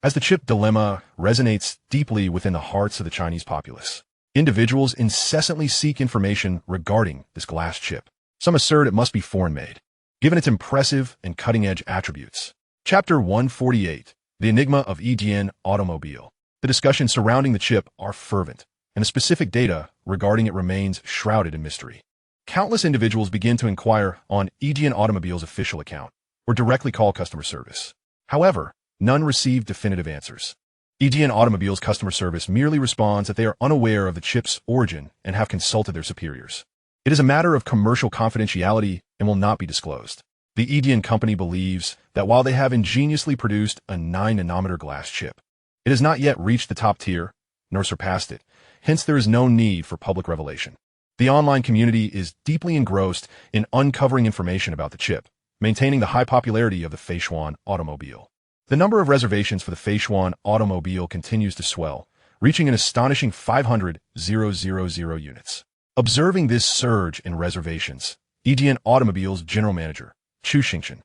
S1: as the chip dilemma resonates deeply within the hearts of the Chinese populace. Individuals incessantly seek information regarding this glass chip. Some assert it must be foreign-made, given its impressive and cutting-edge attributes. Chapter 148, The Enigma of Yijian Automobile. The discussions surrounding the chip are fervent, and the specific data regarding it remains shrouded in mystery. Countless individuals begin to inquire on Yijian Automobile's official account, or directly call customer service. However, none receive definitive answers. Yijian Automobile's customer service merely responds that they are unaware of the chip's origin and have consulted their superiors. It is a matter of commercial confidentiality and will not be disclosed. The Yijian company believes that while they have ingeniously produced a 9-nanometer glass chip, it has not yet reached the top tier, nor surpassed it, hence there is no need for public revelation. The online community is deeply engrossed in uncovering information about the chip, maintaining the high popularity of the Feishuan automobile. The number of reservations for the Feishuan automobile continues to swell, reaching an astonishing 500,000 units. Observing this surge in reservations, Yijian Automobile's general manager, Chu Xingchen,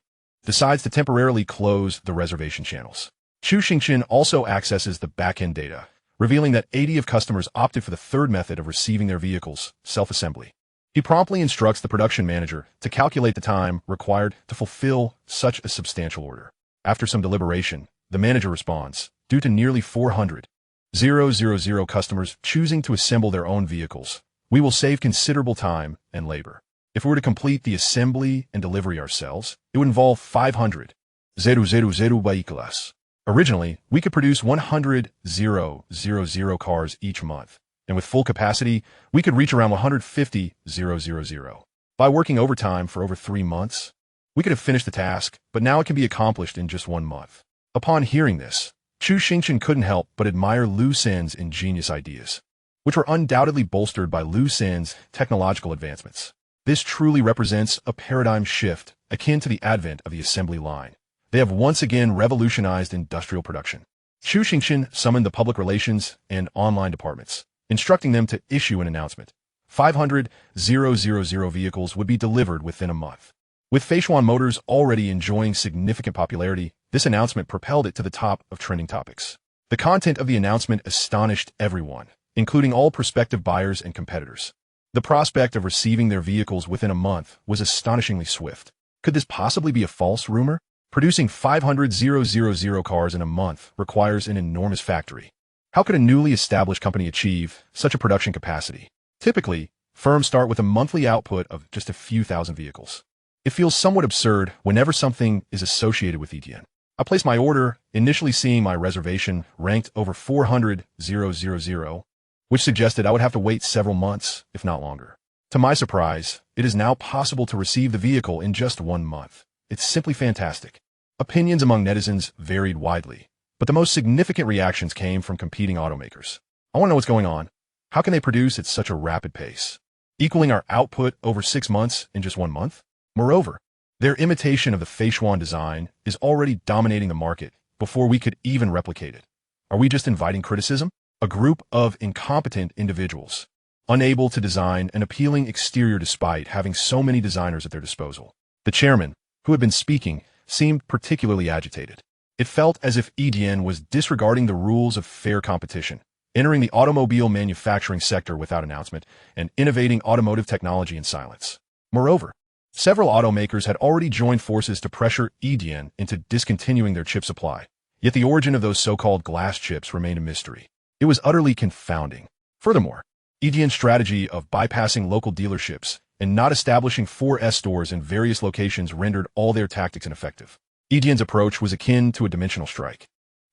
S1: decides to temporarily close the reservation channels. Chu Xingchen also accesses the back-end data, revealing that 80 of customers opted for the third method of receiving their vehicles, self-assembly. He promptly instructs the production manager to calculate the time required to fulfill such a substantial order. After some deliberation, the manager responds, due to nearly 400,000 customers choosing to assemble their own vehicles, we will save considerable time and labor. If we were to complete the assembly and delivery ourselves, it would involve 500,000 vehicles. Originally, we could produce 100,000 cars each month, and with full capacity, we could reach around 150,000. By working overtime for over 3 months, we could have finished the task, but now it can be accomplished in just 1 month. Upon hearing this, Chu Xingchen couldn't help but admire Liu Sen's ingenious ideas, which were undoubtedly bolstered by Liu Sen's technological advancements. This truly represents a paradigm shift akin to the advent of the assembly line. They have once again revolutionized industrial production. Chu Xingchen summoned the public relations and online departments, instructing them to issue an announcement. 500,000 vehicles would be delivered within a month. With Feishuan Motors already enjoying significant popularity, this announcement propelled it to the top of trending topics. The content of the announcement astonished everyone, including all prospective buyers and competitors. The prospect of receiving their vehicles within a month was astonishingly swift. Could this possibly be a false rumor? Producing 500,000 cars in a month requires an enormous factory. How could a newly established company achieve such a production capacity? Typically, firms start with a monthly output of just a few thousand vehicles. It feels somewhat absurd whenever something is associated with Yijian. I placed my order, initially seeing my reservation ranked over 400,000, which suggested I would have to wait several months, if not longer. To my surprise, it is now possible to receive the vehicle in just 1 month. It's simply fantastic. Opinions among netizens varied widely, but the most significant reactions came from competing automakers. I want to know what's going on. How can they produce at such a rapid pace, equaling our output over 6 months in just 1 month? Moreover, their imitation of the Feishuan design is already dominating the market before we could even replicate it. Are we just inviting criticism? a group of incompetent individuals, unable to design an appealing exterior despite having so many designers at their disposal. The chairman, who had been speaking, seemed particularly agitated. It felt as if EDN was disregarding the rules of fair competition, entering the automobile manufacturing sector without announcement, and innovating automotive technology in silence. Moreover, several automakers had already joined forces to pressure EDN into discontinuing their chip supply, yet the origin of those so-called glass chips remained a mystery. It was utterly confounding. Furthermore, EDN's strategy of bypassing local dealerships and not establishing 4S stores in various locations rendered all their tactics ineffective. EDN's approach was akin to a dimensional strike,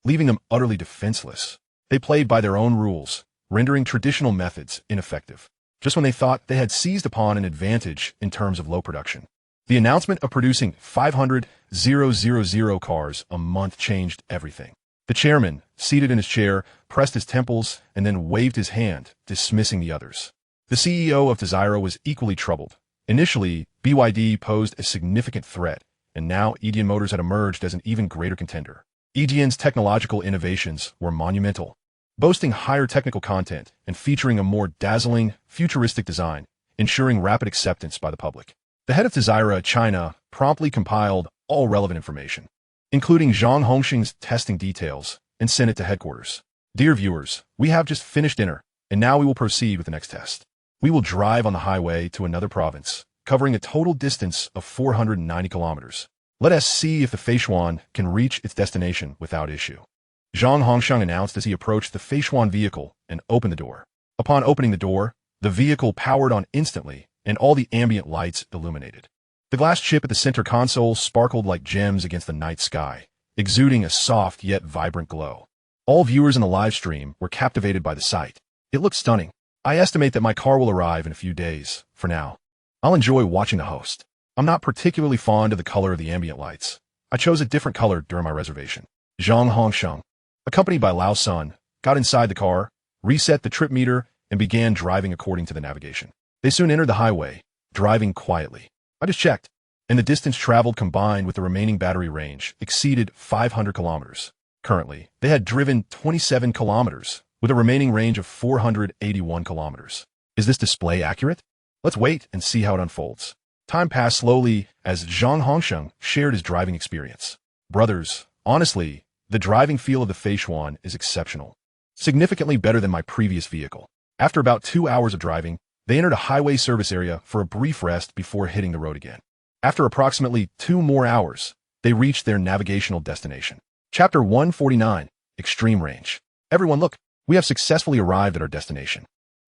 S1: leaving them utterly defenseless. They played by their own rules, rendering traditional methods ineffective, just when they thought they had seized upon an advantage in terms of low production. The announcement of producing 500,000 cars a month changed everything. The chairman, seated in his chair, pressed his temples and then waved his hand, dismissing the others. The CEO of Desira was equally troubled. Initially, BYD posed a significant threat, and now EDN Motors had emerged as an even greater contender. EDN's technological innovations were monumental, boasting higher technical content and featuring a more dazzling, futuristic design, ensuring rapid acceptance by the public. The head of Desira China promptly compiled all relevant information, including Zhang Hongxing's testing details, and sent it to headquarters. Dear viewers, we have just finished dinner, and now we will proceed with the next test. We will drive on the highway to another province, covering a total distance of 490 kilometers. Let us see if the Feishuan can reach its destination without issue. Zhang Hongxiang announced as he approached the Feishuan vehicle and opened the door. Upon opening the door, the vehicle powered on instantly, and all the ambient lights illuminated. The glass chip at the center console sparkled like gems against the night sky, exuding a soft yet vibrant glow. All viewers in the live stream were captivated by the sight. It looked stunning. I estimate that my car will arrive in a few days. For now, I'll enjoy watching the host. I'm not particularly fond of the color of the ambient lights. I chose a different color during my reservation. Zhang Hongxiang, accompanied by Liu Sen, got inside the car, reset the trip meter, and began driving according to the navigation. They soon entered the highway, driving quietly. I just checked, and the distance traveled combined with the remaining battery range exceeded 500 kilometers. Currently, they had driven 27 kilometers, with a remaining range of 481 kilometers. Is this display accurate? Let's wait and see how it unfolds. Time passed slowly as Zhang Hongxiang shared his driving experience. Brothers, honestly, the driving feel of the Feishuan is exceptional. Significantly better than my previous vehicle. After about 2 hours of driving, they entered a highway service area for a brief rest before hitting the road again. After approximately 2 more hours, they reached their navigational destination. Chapter 149, Extreme Range. Everyone look, we have successfully arrived at our destination.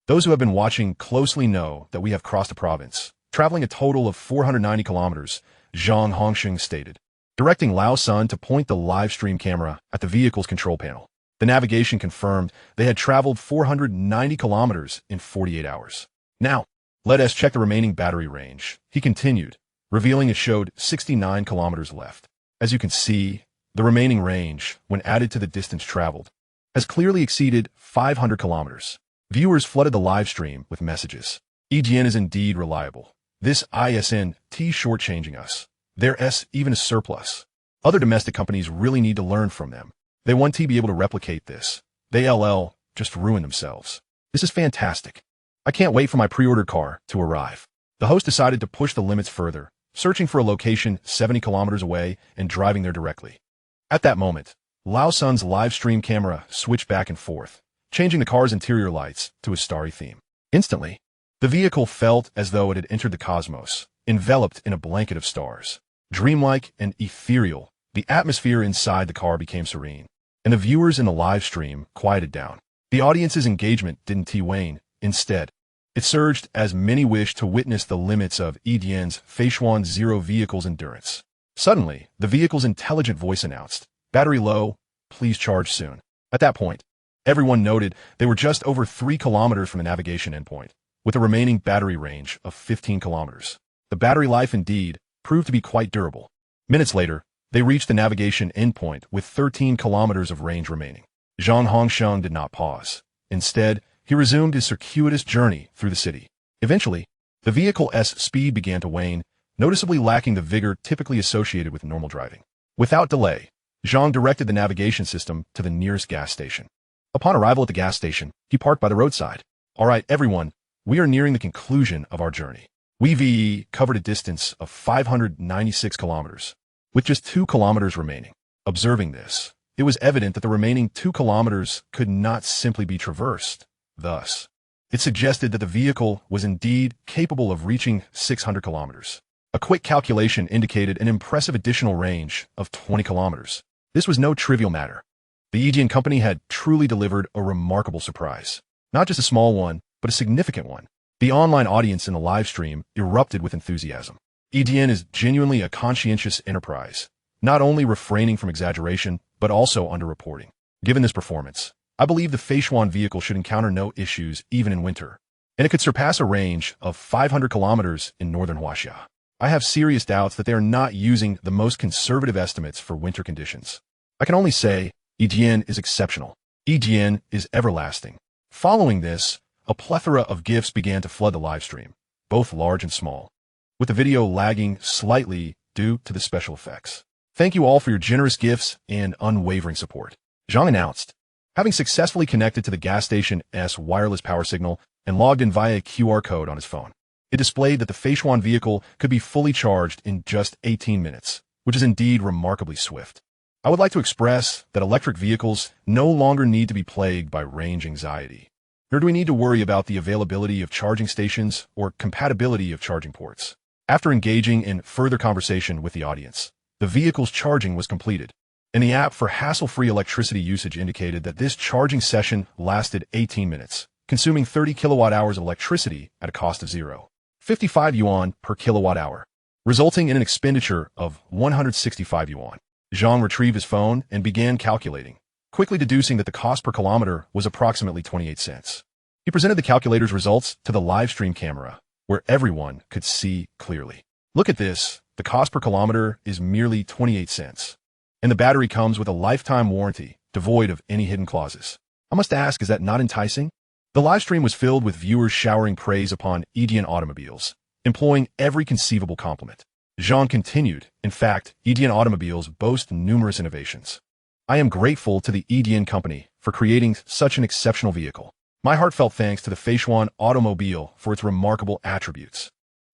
S1: Those who have been watching closely know that we have crossed a province, traveling a total of 490 kilometers, Zhang Hongxing stated, directing Liu Sen to point the live stream camera at the vehicle's control panel. The navigation confirmed they had traveled 490 kilometers in 48 hours. Now, let us check the remaining battery range, he continued, revealing it showed 69 kilometers left. As you can see, the remaining range, when added to the distance traveled, has clearly exceeded 500 kilometers. Viewers flooded the live stream with messages. EDN is indeed reliable. This ISN T shortchanging us. Their S even a surplus. Other domestic companies really need to learn from them. They want to be able to replicate this. They LL just ruin themselves. This is fantastic. I can't wait for my pre-ordered car to arrive. The host decided to push the limits further, searching for a location 70 kilometers away and driving there directly. At that moment, Liu Sen's live stream camera switched back and forth, changing the car's interior lights to a starry theme. Instantly, the vehicle felt as though it had entered the cosmos, enveloped in a blanket of stars. Dreamlike and ethereal, the atmosphere inside the car became serene, and the viewers in the live stream quieted down. The audience's engagement didn't wane. Instead, it surged as many wished to witness the limits of EDN's Feishuan Zero vehicle's endurance. Suddenly, the vehicle's intelligent voice announced, "Battery low, please charge soon." At that point, everyone noted they were just over 3 kilometers from the navigation endpoint, with a remaining battery range of 15 kilometers. The battery life indeed proved to be quite durable. Minutes later, they reached the navigation endpoint with 13 kilometers of range remaining. Zhang Hongxiang did not pause. Instead, he resumed his circuitous journey through the city. Eventually, the vehicle's speed began to wane, noticeably lacking the vigor typically associated with normal driving. Without delay, Zhang directed the navigation system to the nearest gas station. Upon arrival at the gas station, he parked by the roadside. All right, everyone, we are nearing the conclusion of our journey. We covered a distance of 596 kilometers, with just 2 kilometers remaining. Observing this, it was evident that the remaining 2 kilometers could not simply be traversed. Thus, it suggested that the vehicle was indeed capable of reaching 600 kilometers. A quick calculation indicated an impressive additional range of 20 kilometers. This was no trivial matter. The EDN company had truly delivered a remarkable surprise. Not just a small one, but a significant one. The online audience in the live stream erupted with enthusiasm. EDN is genuinely a conscientious enterprise, not only refraining from exaggeration, but also underreporting. Given this performance, I believe the Feishuan vehicle should encounter no issues even in winter, and it could surpass a range of 500 kilometers in northern Huaxia. I have serious doubts that they are not using the most conservative estimates for winter conditions. I can only say, EDN is exceptional. EDN is everlasting. Following this, a plethora of gifts began to flood the live stream, both large and small, with the video lagging slightly due to the special effects. Thank you all for your generous gifts and unwavering support. Zhang announced, having successfully connected to the gas station's wireless power signal and logged in via a QR code on his phone. It displayed that the Feishuan vehicle could be fully charged in just 18 minutes, which is indeed remarkably swift. I would like to express that electric vehicles no longer need to be plagued by range anxiety, nor do we need to worry about the availability of charging stations or compatibility of charging ports. After engaging in further conversation with the audience, the vehicle's charging was completed, and the app for hassle-free electricity usage indicated that this charging session lasted 18 minutes, consuming 30 kilowatt-hours of electricity at a cost of 0.55 yuan per kilowatt-hour, resulting in an expenditure of 165 yuan. Zhang retrieved his phone and began calculating, quickly deducing that the cost per kilometer was approximately 28 cents. He presented the calculator's results to the live stream camera, where everyone could see clearly. Look at this, the cost per kilometer is merely 28 cents, and the battery comes with a lifetime warranty, devoid of any hidden clauses. I must ask, is that not enticing? The live stream was filled with viewers showering praise upon EDN automobiles, employing every conceivable compliment. Zhang continued, in fact, EDN automobiles boast numerous innovations. I am grateful to the EDN company for creating such an exceptional vehicle. My heartfelt thanks to the Feishuan automobile for its remarkable attributes,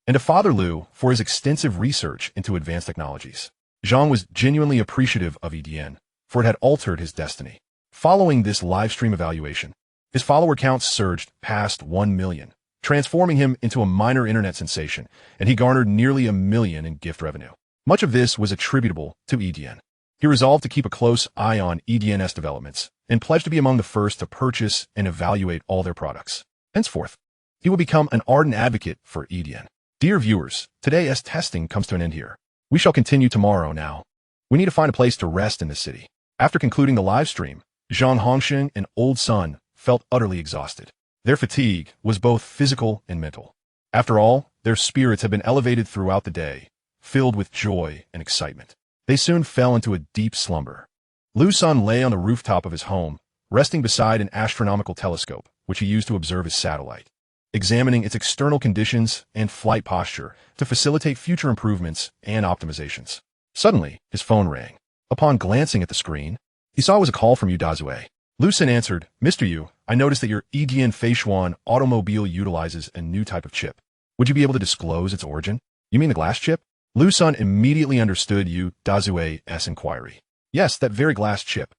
S1: and to Father Liu for his extensive research into advanced technologies. Zhang was genuinely appreciative of EDN, for it had altered his destiny. Following this live stream evaluation, his follower count surged past 1 million, transforming him into a minor internet sensation, and he garnered nearly 1 million in gift revenue. Much of this was attributable to EDN. He resolved to keep a close eye on EDN's developments and pledged to be among the first to purchase and evaluate all their products. Henceforth, he will become an ardent advocate for EDN. Dear viewers, today's testing comes to an end here. We shall continue tomorrow now. We need to find a place to rest in the city. After concluding the live stream, Zhang Hongsheng and Old Sun felt utterly exhausted. Their fatigue was both physical and mental. After all, their spirits had been elevated throughout the day, filled with joy and excitement. They soon fell into a deep slumber. Liu Sen lay on the rooftop of his home, resting beside an astronomical telescope, which he used to observe his satellite, examining its external conditions and flight posture to facilitate future improvements and optimizations. Suddenly, his phone rang. Upon glancing at the screen, he saw it was a call from Yu Dazue. Liu Sen answered, Mr. Yu, I noticed that your EDN Feishuan automobile utilizes a new type of chip. Would you be able to disclose its origin? You mean the glass chip? Liu Sen immediately understood Yu Dazue's inquiry. Yes, that very glass chip.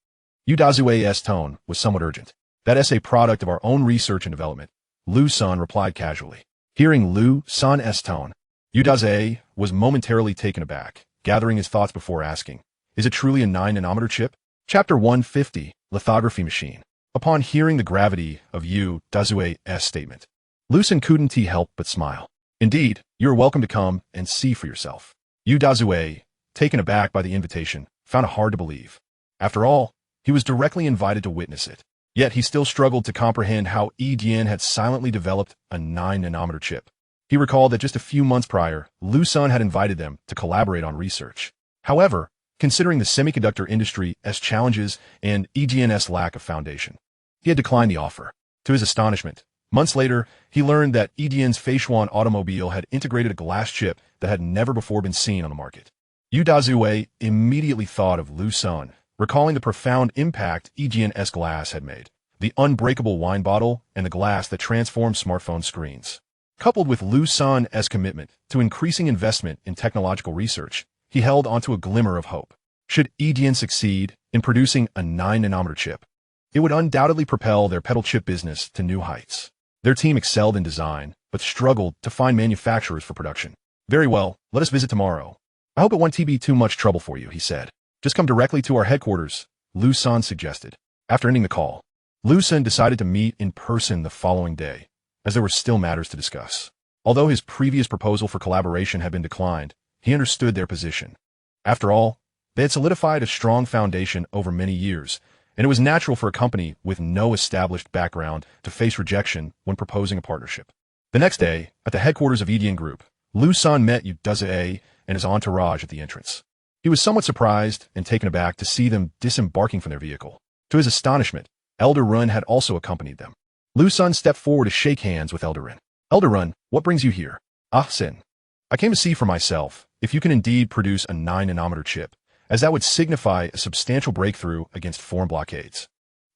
S1: Yu Dazue's tone was somewhat urgent. That is a product of our own research and development, Liu Sen replied casually. Hearing Liu Sen's tone, Yu Dazue was momentarily taken aback, gathering his thoughts before asking, is it truly a 9-nanometer chip? Chapter 150, Lithography Machine. Upon hearing the gravity of Yu Dazue's statement, Liu Sen couldn't help but smile. Indeed, you are welcome to come and see for yourself. Yu Dazue, taken aback by the invitation, found it hard to believe. After all, he was directly invited to witness it. Yet he still struggled to comprehend how EDN had silently developed a 9-nanometer chip. He recalled that just a few months prior, Liu Sen had invited them to collaborate on research. However, considering the semiconductor industry's challenges and EDN's lack of foundation, he had declined the offer. To his astonishment, months later, he learned that EDN's Feishuan automobile had integrated a glass chip that had never before been seen on the market. Yu Dazue immediately thought of Liu Sen, recalling the profound impact EDN's glass had made, the unbreakable wine bottle, and the glass that transforms smartphone screens. Coupled with Liu Sen's commitment to increasing investment in technological research, he held onto a glimmer of hope. Should EDN succeed in producing a 9-nanometer chip, it would undoubtedly propel their pedal chip business to new heights. Their team excelled in design, but struggled to find manufacturers for production. Very well, let us visit tomorrow. I hope it won't be too much trouble for you, he said. Just come directly to our headquarters, Liu Sen suggested. After ending the call, Liu Sen decided to meet in person the following day, as there were still matters to discuss. Although his previous proposal for collaboration had been declined, he understood their position. After all, they had solidified a strong foundation over many years, and it was natural for a company with no established background to face rejection when proposing a partnership. The next day, at the headquarters of EDN Group, Liu Sen met Yudaze and his entourage at the entrance. He was somewhat surprised and taken aback to see them disembarking from their vehicle. To his astonishment, Elder Run had also accompanied them. Liu Sen stepped forward to shake hands with Elder Run. Elder Run, what brings you here? Ah, Sen. I came to see for myself if you can indeed produce a 9-nanometer chip, as that would signify a substantial breakthrough against foreign blockades.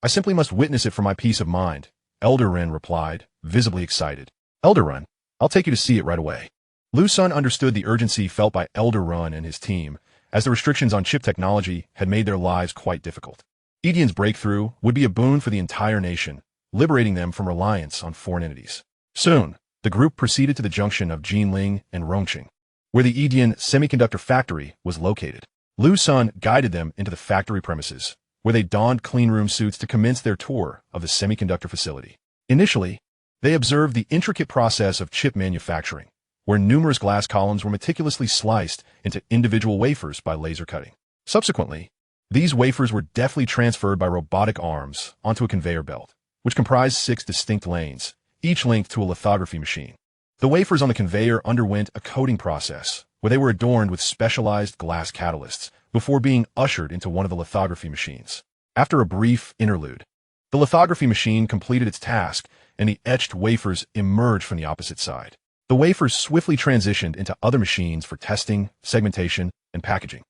S1: I simply must witness it for my peace of mind, Elder Ren replied, visibly excited. Elder Run, I'll take you to see it right away. Liu Sen understood the urgency felt by Elder Run and his team, as the restrictions on chip technology had made their lives quite difficult. EDN's breakthrough would be a boon for the entire nation, liberating them from reliance on foreign entities. Soon, the group proceeded to the junction of Jinling and Rongqing, where the EDN semiconductor factory was located. Liu Sen guided them into the factory premises, where they donned cleanroom suits to commence their tour of the semiconductor facility. Initially, they observed the intricate process of chip manufacturing, where numerous glass columns were meticulously sliced into individual wafers by laser cutting. Subsequently, these wafers were deftly transferred by robotic arms onto a conveyor belt, which comprised 6 distinct lanes, each linked to a lithography machine. The wafers on the conveyor underwent a coating process, where they were adorned with specialized glass catalysts before being ushered into one of the lithography machines. After a brief interlude, the lithography machine completed its task and the etched wafers emerged from the opposite side. The wafers swiftly transitioned into other machines for testing, segmentation, and packaging.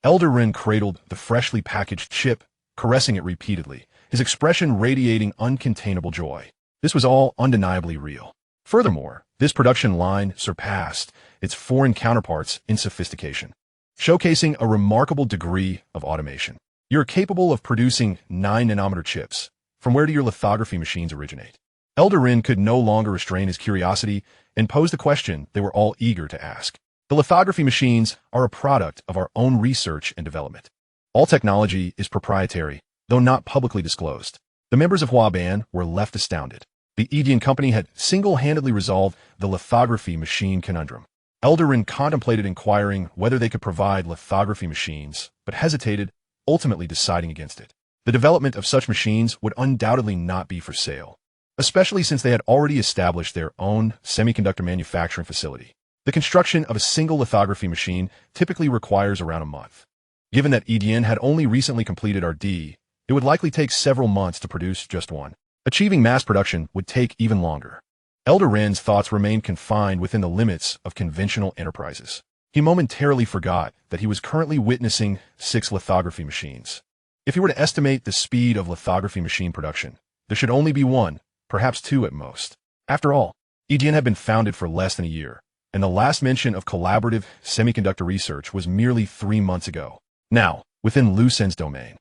S1: Elder Ren cradled the freshly packaged chip, caressing it repeatedly, his expression radiating uncontainable joy. This was all undeniably real. Furthermore, this production line surpassed its foreign counterparts in sophistication, showcasing a remarkable degree of automation. You're capable of producing 9-nanometer chips. From where do your lithography machines originate? Elder Ren could no longer restrain his curiosity and posed the question they were all eager to ask. The lithography machines are a product of our own research and development. All technology is proprietary, though not publicly disclosed. The members of Huaban were left astounded. The EDN company had single-handedly resolved the lithography machine conundrum. Elder Ren contemplated inquiring whether they could provide lithography machines, but hesitated, ultimately deciding against it. The development of such machines would undoubtedly not be for sale, especially since they had already established their own semiconductor manufacturing facility. The construction of a single lithography machine typically requires around a month. Given that EDN had only recently completed R&D, it would likely take several months to produce just one. Achieving mass production would take even longer. Elder Ren's thoughts remained confined within the limits of conventional enterprises. He momentarily forgot that he was currently witnessing 6 lithography machines. If he were to estimate the speed of lithography machine production, there should only be 1, perhaps 2 at most. After all, EDN had been founded for less than a year, and the last mention of collaborative semiconductor research was merely 3 months ago. Now, within Liu Sen's domain,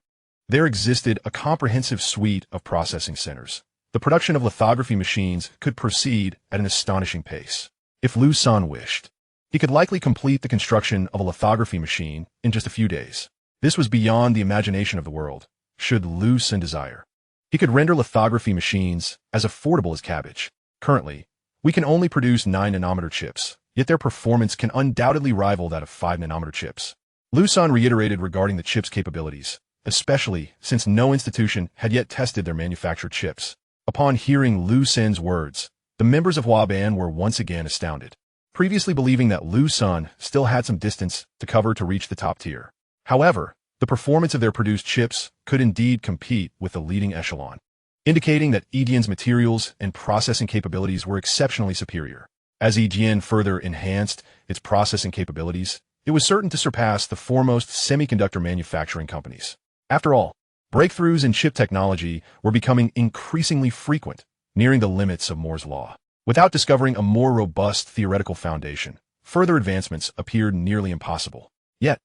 S1: there existed a comprehensive suite of processing centers. The production of lithography machines could proceed at an astonishing pace. If Liu Sen wished, he could likely complete the construction of a lithography machine in just a few days. This was beyond the imagination of the world, should Liu Sen desire. He could render lithography machines as affordable as cabbage. Currently, we can only produce 9-nanometer chips, yet their performance can undoubtedly rival that of 5-nanometer chips. Liu Sen reiterated regarding the chip's capabilities, especially since no institution had yet tested their manufactured chips. Upon hearing Liu Sen's words, the members of Huaban were once again astounded, previously believing that Liu Sen still had some distance to cover to reach the top tier. However, the performance of their produced chips could indeed compete with the leading echelon, indicating that EDN's materials and processing capabilities were exceptionally superior. As EDN further enhanced its processing capabilities, it was certain to surpass the foremost semiconductor manufacturing companies. After all, Breakthroughs in chip technology were becoming increasingly frequent, nearing the limits of Moore's law. Without discovering a more robust theoretical foundation, further advancements appeared nearly impossible. Yet,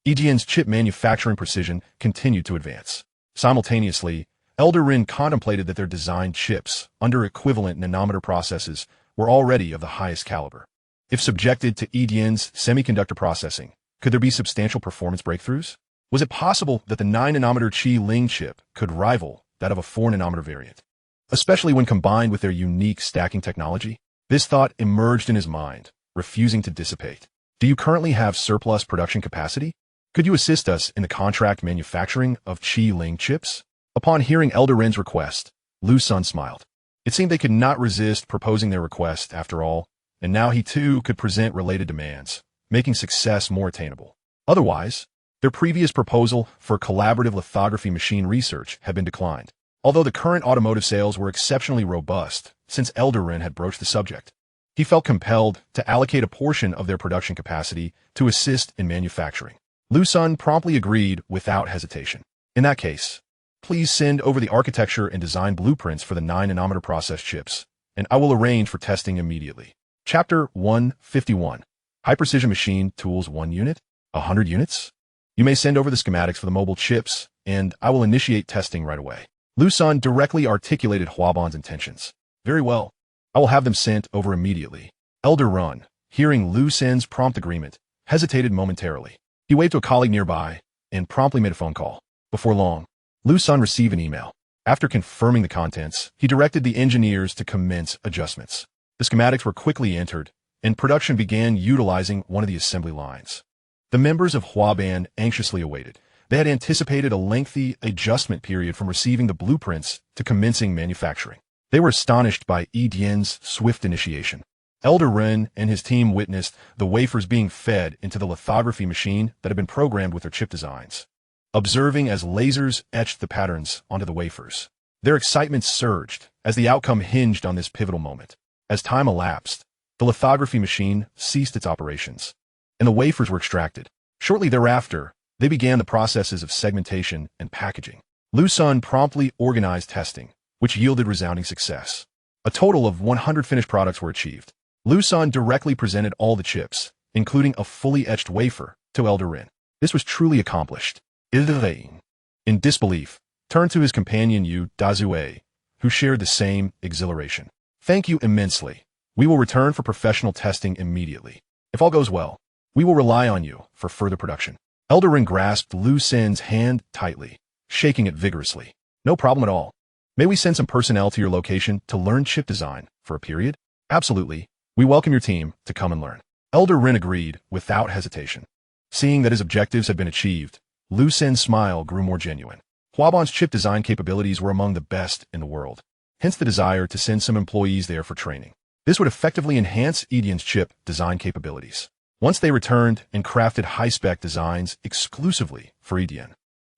S1: EGN's chip manufacturing precision continued to advance. Simultaneously, Elder Rin contemplated that their designed chips, under equivalent nanometer processes, were already of the highest caliber. If subjected to EGN's semiconductor processing, could there be substantial performance breakthroughs? Was it possible that the 9-nanometer Qi-Ling chip could rival that of a 4-nanometer variant? Especially when combined with their unique stacking technology? This thought emerged in his mind, refusing to dissipate. Do you currently have surplus production capacity? Could you assist us in the contract manufacturing of Qi-Ling chips? Upon hearing Elder Rin's request, Liu Sen smiled. It seemed they could not resist proposing their request after all, and now he too could present related demands, making success more attainable. Otherwise, their previous proposal for collaborative lithography machine research had been declined, although the current automotive sales were exceptionally robust since Elder Rin had broached the subject. He felt compelled to allocate a portion of their production capacity to assist in manufacturing. Liu Sen promptly agreed without hesitation. In that case, please send over the architecture and design blueprints for the 9-nanometer process chips, and I will arrange for testing immediately. Chapter 151. High Precision Machine Tools 1 unit? 100 units? You may send over the schematics for the mobile chips, and I will initiate testing right away. Liu Sen directly articulated Huaban's intentions. Very well. I will have them sent over immediately. Elder Rin, hearing Liu Sen's prompt agreement, hesitated momentarily. He waved to a colleague nearby and promptly made a phone call. Before long, Liu Sen received an email. After confirming the contents, he directed the engineers to commence adjustments. The schematics were quickly entered, and production began utilizing one of the assembly lines. The members of Huaban anxiously awaited. They had anticipated a lengthy adjustment period from receiving the blueprints to commencing manufacturing. They were astonished by EGN's swift initiation. Elder Rin and his team witnessed the wafers being fed into the lithography machine that had been programmed with their chip designs, observing as lasers etched the patterns onto the wafers. Their excitement surged as the outcome hinged on this pivotal moment. As time elapsed, the lithography machine ceased its operations, and the wafers were extracted. Shortly thereafter, they began the processes of segmentation and packaging. Liu Sen promptly organized testing, which yielded resounding success. A total of 100 finished products were achieved. Liu Sen directly presented all the chips, including a fully etched wafer, to Elder Rin. This was truly accomplished. In disbelief, turned to his companion Yu Dazue, who shared the same exhilaration. Thank you immensely. We will return for professional testing immediately. If all goes well, we will rely on you for further production. Elder Rin grasped Liu Sen's hand tightly, shaking it vigorously. No problem at all. May we send some personnel to your location to learn chip design for a period? Absolutely. We welcome your team to come and learn. Elder Rin agreed without hesitation. Seeing that his objectives had been achieved, Liu Sen's smile grew more genuine. Huaban's chip design capabilities were among the best in the world, hence the desire to send some employees there for training. This would effectively enhance EGN's chip design capabilities. Once they returned and crafted high-spec designs exclusively for EGN,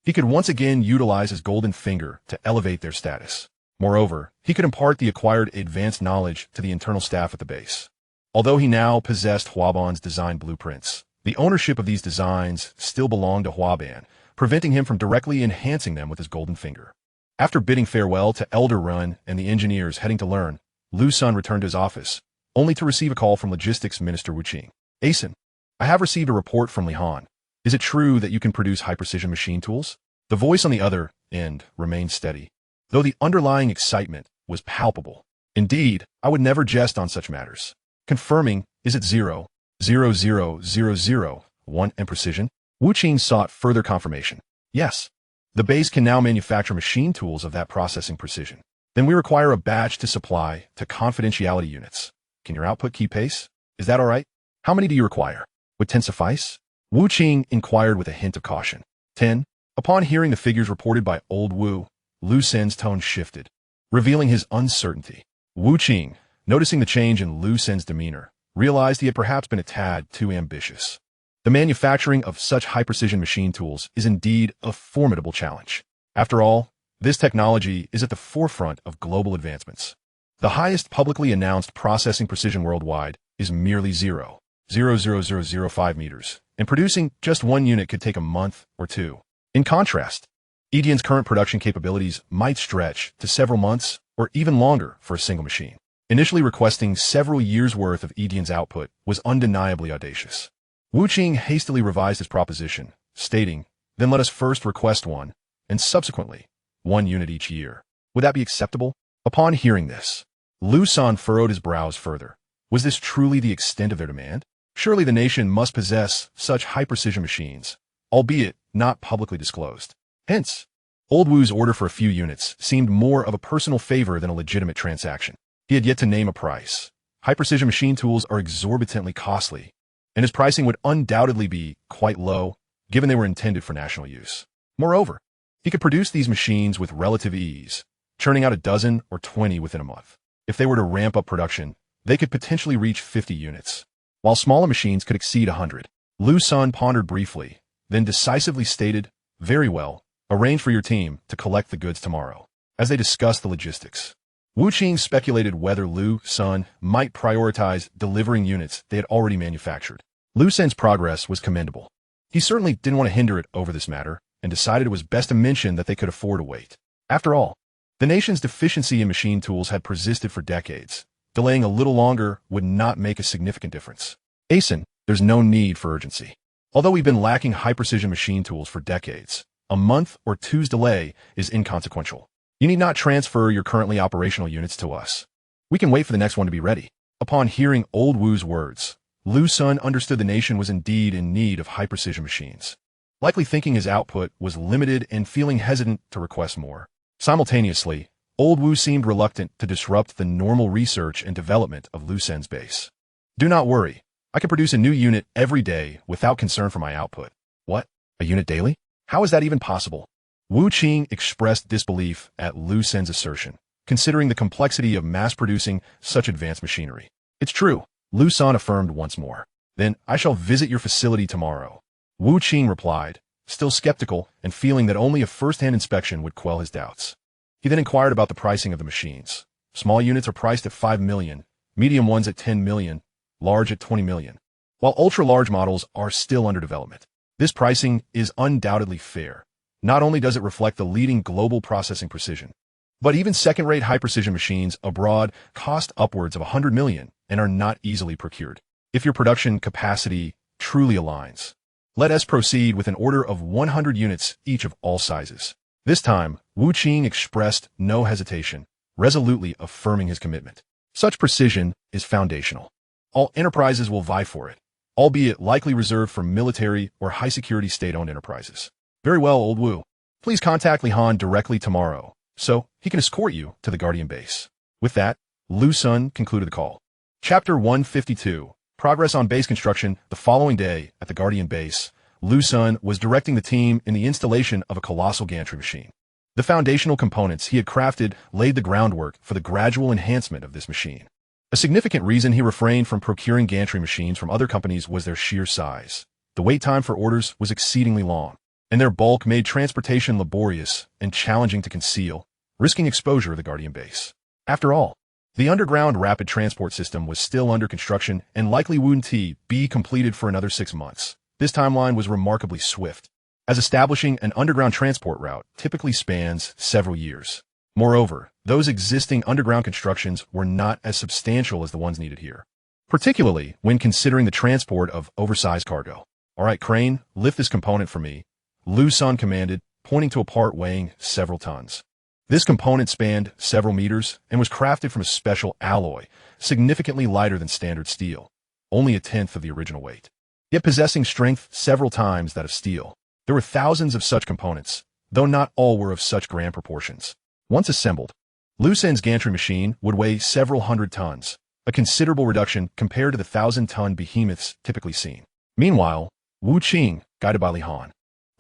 S1: he could once again utilize his golden finger to elevate their status. Moreover, he could impart the acquired advanced knowledge to the internal staff at the base. Although he now possessed Huaban's design blueprints, the ownership of these designs still belonged to Huaban, preventing him from directly enhancing them with his golden finger. After bidding farewell to Elder Rin and the engineers heading to learn, Liu Sen returned to his office, only to receive a call from Logistics Minister Wu Qing. Asen, I have received a report from Li Han. Is it true that you can produce high-precision machine tools? The voice on the other end remained steady, though the underlying excitement was palpable. Indeed, I would never jest on such matters. Confirming, is it 0.000001 in precision? Wu Qing sought further confirmation. Yes. The base can now manufacture machine tools of that processing precision. Then we require a batch to supply to confidentiality units. Can your output keep pace? Is that all right? How many do you require? Would 10 suffice? Wu Qing inquired with a hint of caution. 10? Upon hearing the figures reported by old Wu, Liu Sen's tone shifted, revealing his uncertainty. Wu Qing, noticing the change in Liu Sen's demeanor, realized he had perhaps been a tad too ambitious. The manufacturing of such high-precision machine tools is indeed a formidable challenge. After all, this technology is at the forefront of global advancements. The highest publicly announced processing precision worldwide is merely 0.00005 meters, and producing just one unit could take a month or two. In contrast, Edian's current production capabilities might stretch to several months or even longer for a single machine. Initially requesting several years' worth of Edian's output was undeniably audacious. Wu Qing hastily revised his proposition, stating, "Then let us first request one, and subsequently, 1 unit each year. Would that be acceptable?" Upon hearing this, Liu Sen furrowed his brows further. Was this truly the extent of their demand? Surely the nation must possess such high-precision machines, albeit not publicly disclosed. Hence, Old Wu's order for a few units seemed more of a personal favor than a legitimate transaction. He had yet to name a price. High-precision machine tools are exorbitantly costly, and his pricing would undoubtedly be quite low, given they were intended for national use. Moreover, he could produce these machines with relative ease, churning out a dozen or 20 within a month. If they were to ramp up production, they could potentially reach 50 units, while smaller machines could exceed 100. Liu Sen pondered briefly, then decisively stated, "Very well, arrange for your team to collect the goods tomorrow." As they discussed the logistics, Wu Qing speculated whether Liu Sen might prioritize delivering units they had already manufactured. Liu Sen's progress was commendable. He certainly didn't want to hinder it over this matter, and decided it was best to mention that they could afford to wait. After all, the nation's deficiency in machine tools had persisted for decades. Delaying a little longer would not make a significant difference. Asen, there's no need for urgency. Although we've been lacking high-precision machine tools for decades, a month or two's delay is inconsequential. You need not transfer your currently operational units to us. We can wait for the next one to be ready. Upon hearing Old Wu's words, Liu Sen understood the nation was indeed in need of high-precision machines, likely thinking his output was limited and feeling hesitant to request more. Simultaneously, Old Wu seemed reluctant to disrupt the normal research and development of Liu Sen's base. "Do not worry. I can produce a new unit every day without concern for my output." "What? A unit daily? How is that even possible?" Wu Qing expressed disbelief at Liu Sen's assertion, considering the complexity of mass-producing such advanced machinery. "It's true," Liu Sen affirmed once more. "Then I shall visit your facility tomorrow." Wu Qing replied, still skeptical and feeling that only a first-hand inspection would quell his doubts. He then inquired about the pricing of the machines. Small units are priced at 5 million, medium ones at 10 million, large at 20 million, while ultra-large models are still under development. This pricing is undoubtedly fair. Not only does it reflect the leading global processing precision, but even second-rate high-precision machines abroad cost upwards of 100 million and are not easily procured. If your production capacity truly aligns, let us proceed with an order of 100 units each of all sizes. This time, Wu Qing expressed no hesitation, resolutely affirming his commitment. Such precision is foundational. All enterprises will vie for it, albeit likely reserved for military or high-security state-owned enterprises. "Very well, Old Wu. Please contact Li Han directly tomorrow, so he can escort you to the Guardian base." With that, Liu Sen concluded the call. Chapter 152. Progress on base construction. The following day, at the Guardian base, Liu Sen was directing the team in the installation of a colossal gantry machine. The foundational components he had crafted laid the groundwork for the gradual enhancement of this machine. A significant reason he refrained from procuring gantry machines from other companies was their sheer size. The wait time for orders was exceedingly long, and their bulk made transportation laborious and challenging to conceal, risking exposure of the Guardian base. After all, the underground rapid transport system was still under construction and likely wouldn't be completed for another 6 months. This timeline was remarkably swift, as establishing an underground transport route typically spans several years. Moreover, those existing underground constructions were not as substantial as the ones needed here, particularly when considering the transport of oversized cargo. "All right, Crane, lift this component for me," Liu Sen commanded, pointing to a part weighing several tons. This component spanned several meters and was crafted from a special alloy, significantly lighter than standard steel, only a tenth of the original weight, yet possessing strength several times that of steel. There were thousands of such components, though not all were of such grand proportions. Once assembled, Liu Sen's gantry machine would weigh several hundred tons, a considerable reduction compared to the 1,000-ton behemoths typically seen. Meanwhile, Wu Qing, guided by Li Han,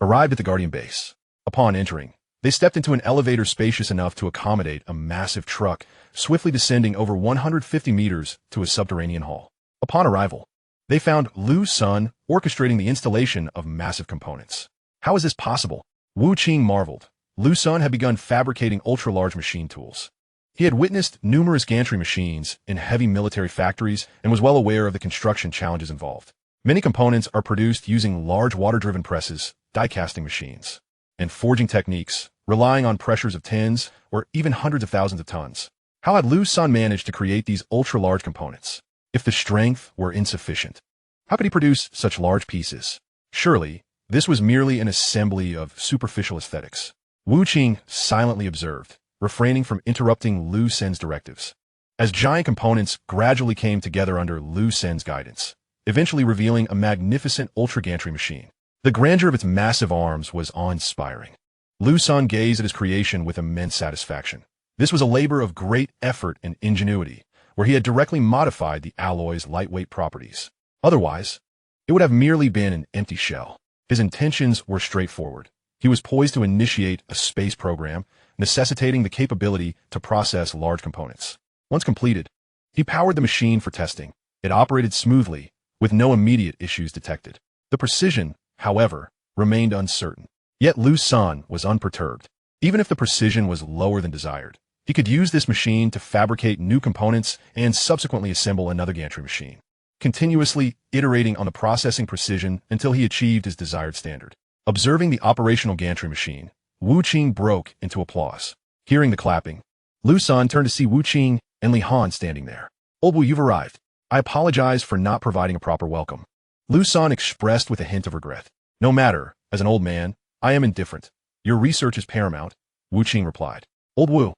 S1: arrived at the Guardian base. Upon entering, they stepped into an elevator spacious enough to accommodate a massive truck, swiftly descending over 150 meters to a subterranean hall. Upon arrival, they found Liu Sen orchestrating the installation of massive components. "How is this possible?" Wu Qing marveled. Liu Sen had begun fabricating ultra-large machine tools. He had witnessed numerous gantry machines in heavy military factories and was well aware of the construction challenges involved. Many components are produced using large water-driven presses, die-casting machines, and forging techniques, relying on pressures of tens or even hundreds of thousands of tons. How had Liu Sen managed to create these ultra-large components? If the strength were insufficient, how could he produce such large pieces? Surely, this was merely an assembly of superficial aesthetics. Wu Qing silently observed, refraining from interrupting Liu Sen's directives. As giant components gradually came together under Liu Sen's guidance, eventually revealing a magnificent ultra-gantry machine. The grandeur of its massive arms was awe-inspiring. Liu Sen gazed at his creation with immense satisfaction. This was a labor of great effort and ingenuity, where he had directly modified the alloy's lightweight properties. Otherwise, it would have merely been an empty shell. His intentions were straightforward. He was poised to initiate a space program, necessitating the capability to process large components. Once completed, he powered the machine for testing. It operated smoothly, with no immediate issues detected. The precision, however, remained uncertain. Yet Liu Sen was unperturbed. Even if the precision was lower than desired, he could use this machine to fabricate new components and subsequently assemble another gantry machine, continuously iterating on the processing precision until he achieved his desired standard. Observing the operational gantry machine, Wu Qing broke into applause. Hearing the clapping, Liu Sen turned to see Wu Qing and Li Han standing there. "Old Wu, you've arrived. I apologize for not providing a proper welcome." Liu Sen expressed with a hint of regret. "No matter, as an old man, I am indifferent. Your research is paramount," Wu Qing replied. "Old Wu,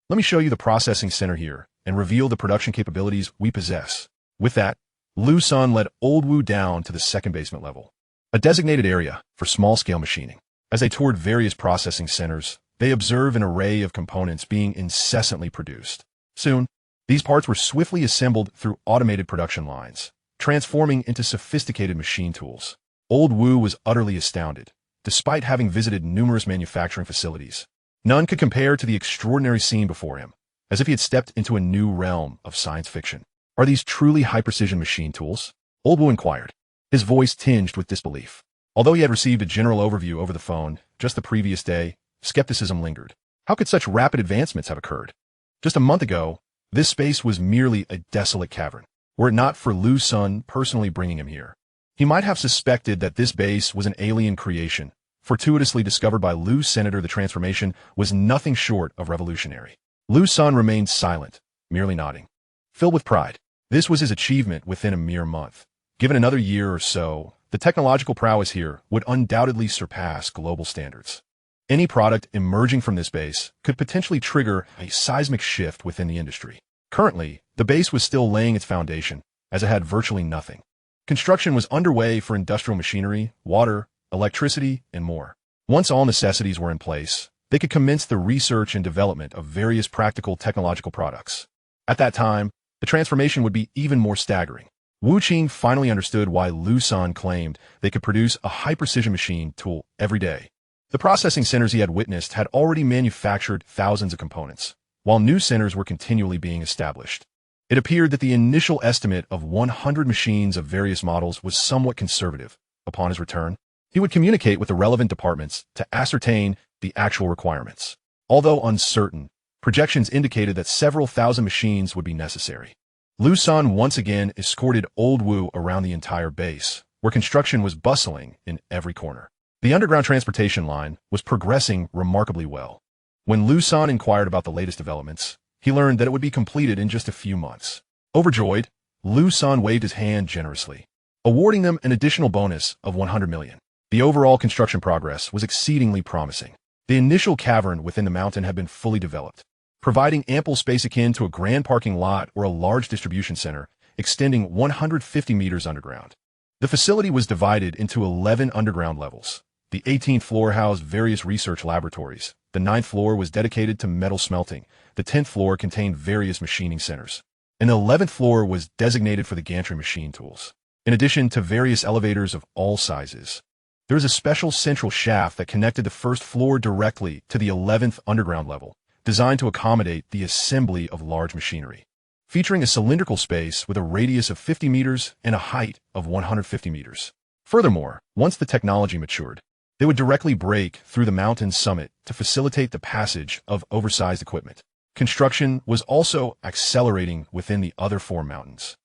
S1: let me show you the processing center here and reveal the production capabilities we possess." With that, Liu Sen led Old Wu down to the second basement level, a designated area for small-scale machining. As they toured various processing centers, they observed an array of components being incessantly produced. Soon, these parts were swiftly assembled through automated production lines, transforming into sophisticated machine tools. Old Wu was utterly astounded. Despite having visited numerous manufacturing facilities, none could compare to the extraordinary scene before him, as if he had stepped into a new realm of science fiction. "Are these truly high-precision machine tools?" Old Wu inquired, his voice tinged with disbelief. Although he had received a general overview over the phone just the previous day, skepticism lingered. How could such rapid advancements have occurred? Just a month ago, this space was merely a desolate cavern. Were it not for Liu Sen personally bringing him here, he might have suspected that this base was an alien creation, fortuitously discovered by Liu Senator. The transformation was nothing short of revolutionary. Liu Sen remained silent, merely nodding. Filled with pride, this was his achievement within a mere month. Given another year or so, the technological prowess here would undoubtedly surpass global standards. Any product emerging from this base could potentially trigger a seismic shift within the industry. Currently, the base was still laying its foundation, as it had virtually nothing. Construction was underway for industrial machinery, water, electricity, and more. Once all necessities were in place, they could commence the research and development of various practical technological products. At that time, the transformation would be even more staggering. Wu Qing finally understood why Liu Sen claimed they could produce a high-precision machine tool every day. The processing centers he had witnessed had already manufactured thousands of components, while new centers were continually being established. It appeared that the initial estimate of 100 machines of various models was somewhat conservative. Upon his return, he would communicate with the relevant departments to ascertain the actual requirements. Although uncertain, projections indicated that several thousand machines would be necessary. Liu Sen once again escorted Old Wu around the entire base, where construction was bustling in every corner. The underground transportation line was progressing remarkably well. When Liu Sen inquired about the latest developments, he learned that it would be completed in just a few months. Overjoyed, Liu Sen waved his hand generously, awarding them an additional bonus of 100 million. The overall construction progress was exceedingly promising. The initial cavern within the mountain had been fully developed, providing ample space akin to a grand parking lot or a large distribution center, extending 150 meters underground. The facility was divided into 11 underground levels. The 18th floor housed various research laboratories. The 9th floor was dedicated to metal smelting. The 10th floor contained various machining centers. And the 11th floor was designated for the gantry machine tools. In addition to various elevators of all sizes, there was a special central shaft that connected the first floor directly to the 11th underground level, designed to accommodate the assembly of large machinery. Featuring a cylindrical space with a radius of 50 meters and a height of 150 meters. Furthermore, once the technology matured, they would directly break through the mountain's summit to facilitate the passage of oversized equipment. Construction was also accelerating within the other 4 mountains,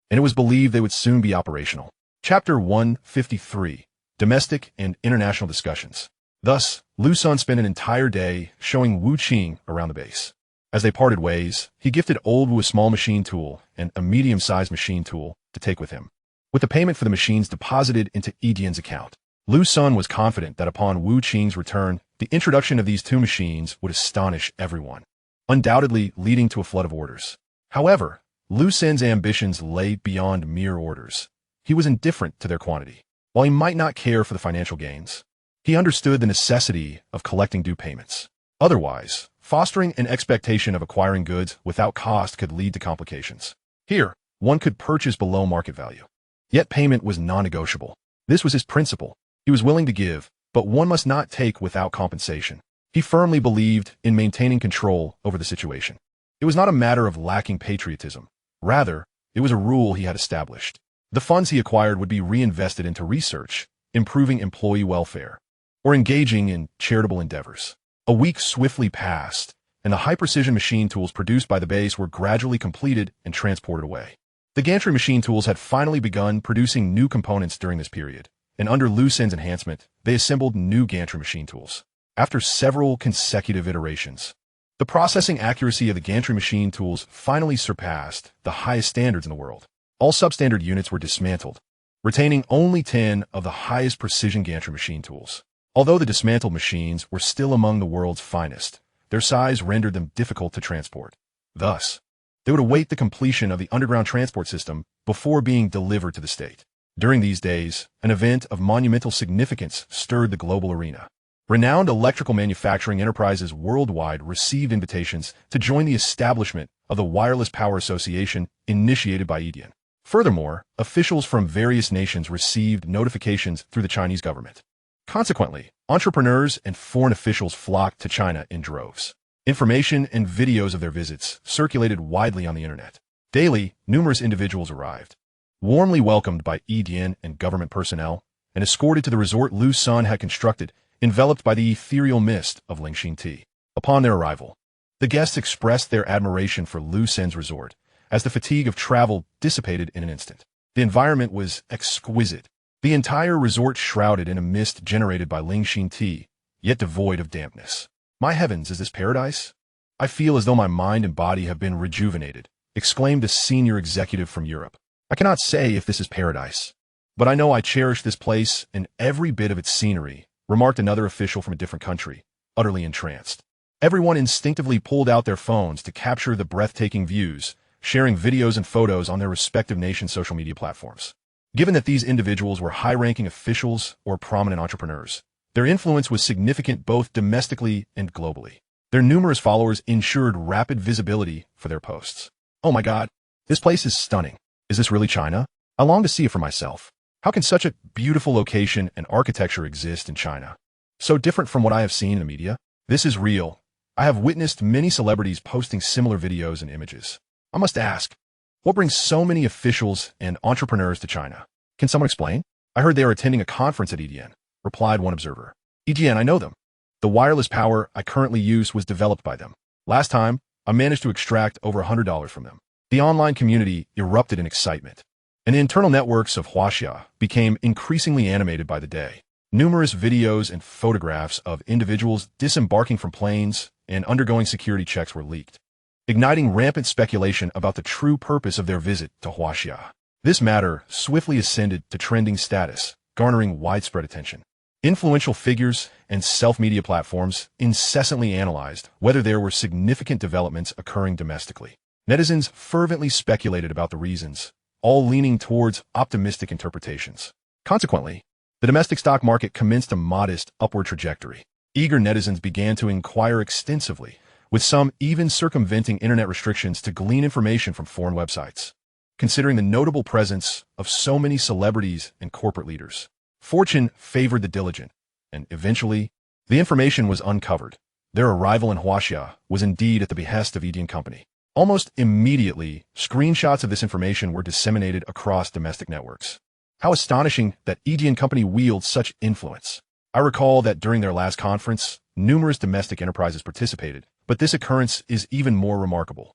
S1: and it was believed they would soon be operational. Chapter 153, Domestic and International Discussions. Thus, Liu Sen spent an entire day showing Wu Qing around the base. As they parted ways, he gifted old Wu a small machine tool and a medium-sized machine tool to take with him. With the payment for the machines deposited into Edian's account, Liu Sen was confident that upon Wu Qing's return, the introduction of these two machines would astonish everyone, undoubtedly leading to a flood of orders. However, Liu Sen's ambitions lay beyond mere orders. He was indifferent to their quantity. While he might not care for the financial gains, he understood the necessity of collecting due payments. Otherwise, fostering an expectation of acquiring goods without cost could lead to complications. Here, one could purchase below market value. Yet payment was non-negotiable. This was his principle. He was willing to give, but one must not take without compensation. He firmly believed in maintaining control over the situation. It was not a matter of lacking patriotism. Rather, it was a rule he had established. The funds he acquired would be reinvested into research, improving employee welfare, or engaging in charitable endeavors. A week swiftly passed, and the high-precision machine tools produced by the base were gradually completed and transported away. The gantry machine tools had finally begun producing new components during this period, and under Liu Sen's enhancement, they assembled new gantry machine tools. After several consecutive iterations, the processing accuracy of the gantry machine tools finally surpassed the highest standards in the world. All substandard units were dismantled, retaining only 10 of the highest precision gantry machine tools. Although the dismantled machines were still among the world's finest, their size rendered them difficult to transport. Thus, they would await the completion of the underground transport system before being delivered to the state. During these days, an event of monumental significance stirred the global arena. Renowned electrical manufacturing enterprises worldwide received invitations to join the establishment of the Wireless Power Association initiated by Edian. Furthermore, officials from various nations received notifications through the Chinese government. Consequently, entrepreneurs and foreign officials flocked to China in droves. Information and videos of their visits circulated widely on the internet. Daily, numerous individuals arrived, warmly welcomed by Edian and government personnel, and escorted to the resort Liu Sen had constructed, enveloped by the ethereal mist of Lingxin tea. Upon their arrival, the guests expressed their admiration for Liu Sen's resort, as the fatigue of travel dissipated in an instant. The environment was exquisite. The entire resort shrouded in a mist generated by Lingxin tea, yet devoid of dampness. "My heavens, is this paradise? I feel as though my mind and body have been rejuvenated," exclaimed a senior executive from Europe. "I cannot say if this is paradise, but I know I cherish this place and every bit of its scenery," remarked another official from a different country, utterly entranced. Everyone instinctively pulled out their phones to capture the breathtaking views, sharing videos and photos on their respective nations' social media platforms. Given that these individuals were high-ranking officials or prominent entrepreneurs, their influence was significant both domestically and globally. Their numerous followers ensured rapid visibility for their posts. "Oh my God, this place is stunning. Is this really China? I long to see it for myself. How can such a beautiful location and architecture exist in China? So different from what I have seen in the media. This is real. I have witnessed many celebrities posting similar videos and images. I must ask, what brings so many officials and entrepreneurs to China? Can someone explain? I heard they are attending a conference at Edian," replied one observer. "Edian, I know them. The wireless power I currently use was developed by them. Last time, I managed to extract over $100 from them." The online community erupted in excitement, and the internal networks of Huaxia became increasingly animated by the day. Numerous videos and photographs of individuals disembarking from planes and undergoing security checks were leaked, igniting rampant speculation about the true purpose of their visit to Huaxia. This matter swiftly ascended to trending status, garnering widespread attention. Influential figures and self-media platforms incessantly analyzed whether there were significant developments occurring domestically. Netizens fervently speculated about the reasons, all leaning towards optimistic interpretations. Consequently, the domestic stock market commenced a modest upward trajectory. Eager netizens began to inquire extensively, with some even circumventing internet restrictions to glean information from foreign websites. Considering the notable presence of so many celebrities and corporate leaders, fortune favored the diligent, and eventually, the information was uncovered. Their arrival in Huaxia was indeed at the behest of Edian Company. Almost immediately, screenshots of this information were disseminated across domestic networks. How astonishing that Edian Company wields such influence. I recall that during their last conference, numerous domestic enterprises participated, but this occurrence is even more remarkable.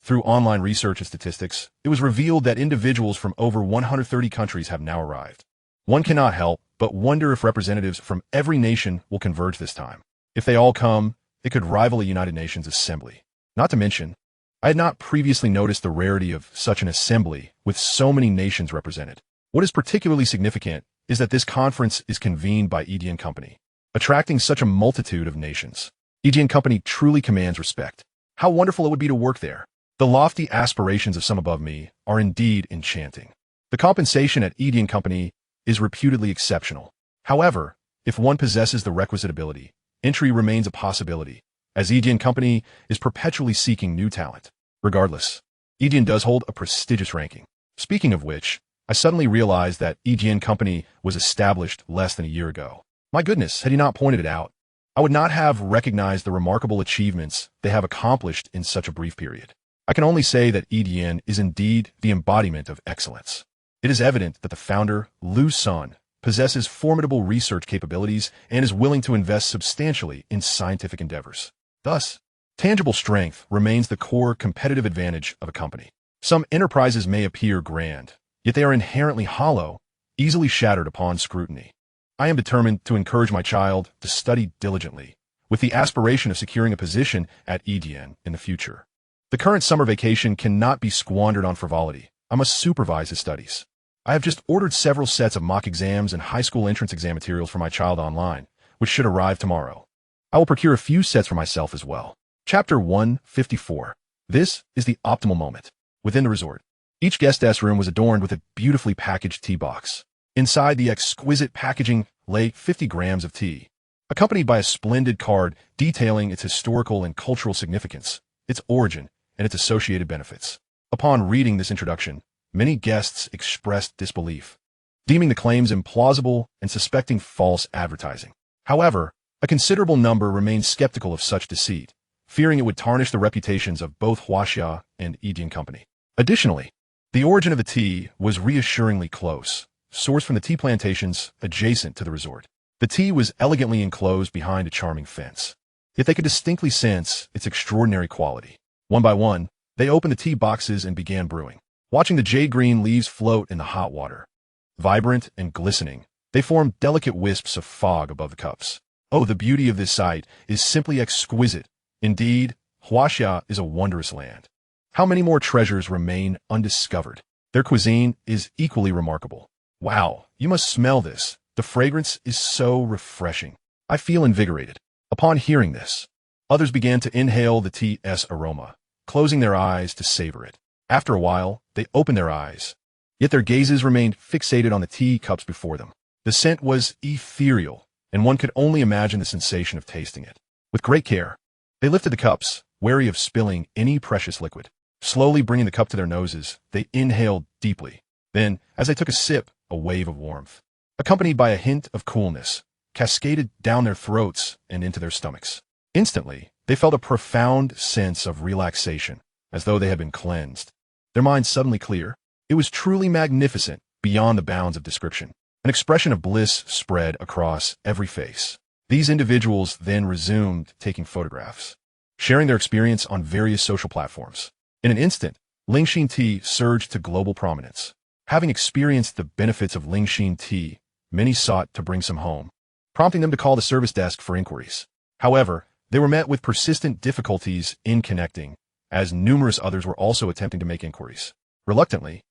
S1: Through online research and statistics, it was revealed that individuals from over 130 countries have now arrived. One cannot help but wonder if representatives from every nation will converge this time. If they all come, it could rival a United Nations assembly. Not to mention, I had not previously noticed the rarity of such an assembly with so many nations represented. What is particularly significant is that this conference is convened by EDN Company, attracting such a multitude of nations. EDN Company truly commands respect. How wonderful it would be to work there. The lofty aspirations of some above me are indeed enchanting. The compensation at EDN Company is reputedly exceptional. However, if one possesses the requisite ability, entry remains a possibility, as EDN Company is perpetually seeking new talent. Regardless, EDN does hold a prestigious ranking. Speaking of which, I suddenly realized that EDN Company was established less than a year ago. My goodness, had he not pointed it out, I would not have recognized the remarkable achievements they have accomplished in such a brief period. I can only say that EDN is indeed the embodiment of excellence. It is evident that the founder, Liu Sen, possesses formidable research capabilities and is willing to invest substantially in scientific endeavors. Thus, tangible strength remains the core competitive advantage of a company. Some enterprises may appear grand, yet they are inherently hollow, easily shattered upon scrutiny. I am determined to encourage my child to study diligently, with the aspiration of securing a position at EDN in the future. The current summer vacation cannot be squandered on frivolity. I must supervise his studies. I have just ordered several sets of mock exams and high school entrance exam materials for my child online, which should arrive tomorrow. I will procure a few sets for myself as well. Chapter 154. This is the optimal moment. Within the resort, each guest room was adorned with a beautifully packaged tea box. Inside the exquisite packaging lay 50 grams of tea, accompanied by a splendid card detailing its historical and cultural significance, its origin, and its associated benefits. Upon reading this introduction, many guests expressed disbelief, deeming the claims implausible and suspecting false advertising. However, a considerable number remained skeptical of such deceit, fearing it would tarnish the reputations of both Huaxia and EDN Company. Additionally, the origin of the tea was reassuringly close, sourced from the tea plantations adjacent to the resort. The tea was elegantly enclosed behind a charming fence, yet they could distinctly sense its extraordinary quality. One by one, they opened the tea boxes and began brewing. Watching the jade-green leaves float in the hot water, vibrant and glistening, they formed delicate wisps of fog above the cups. Oh, the beauty of this sight is simply exquisite. Indeed, Huaxia is a wondrous land. How many more treasures remain undiscovered? Their cuisine is equally remarkable. Wow, you must smell this. The fragrance is so refreshing. I feel invigorated. Upon hearing this, others began to inhale the tea's aroma, closing their eyes to savor it. After a while, they opened their eyes, yet their gazes remained fixated on the tea cups before them. The scent was ethereal, and one could only imagine the sensation of tasting it. With great care, they lifted the cups, wary of spilling any precious liquid. Slowly bringing the cup to their noses, they inhaled deeply. Then, as they took a sip, a wave of warmth, accompanied by a hint of coolness, cascaded down their throats and into their stomachs. Instantly, they felt a profound sense of relaxation, as though they had been cleansed. Their minds suddenly clear. It was truly magnificent, beyond the bounds of description. An expression of bliss spread across every face. These individuals then resumed taking photographs, sharing their experience on various social platforms. In an instant, Lingxin tea surged to global prominence. Having experienced the benefits of Lingxin tea, many sought to bring some home, prompting them to call the service desk for inquiries. However, they were met with persistent difficulties in connecting, as numerous others were also attempting to make inquiries. Reluctantly,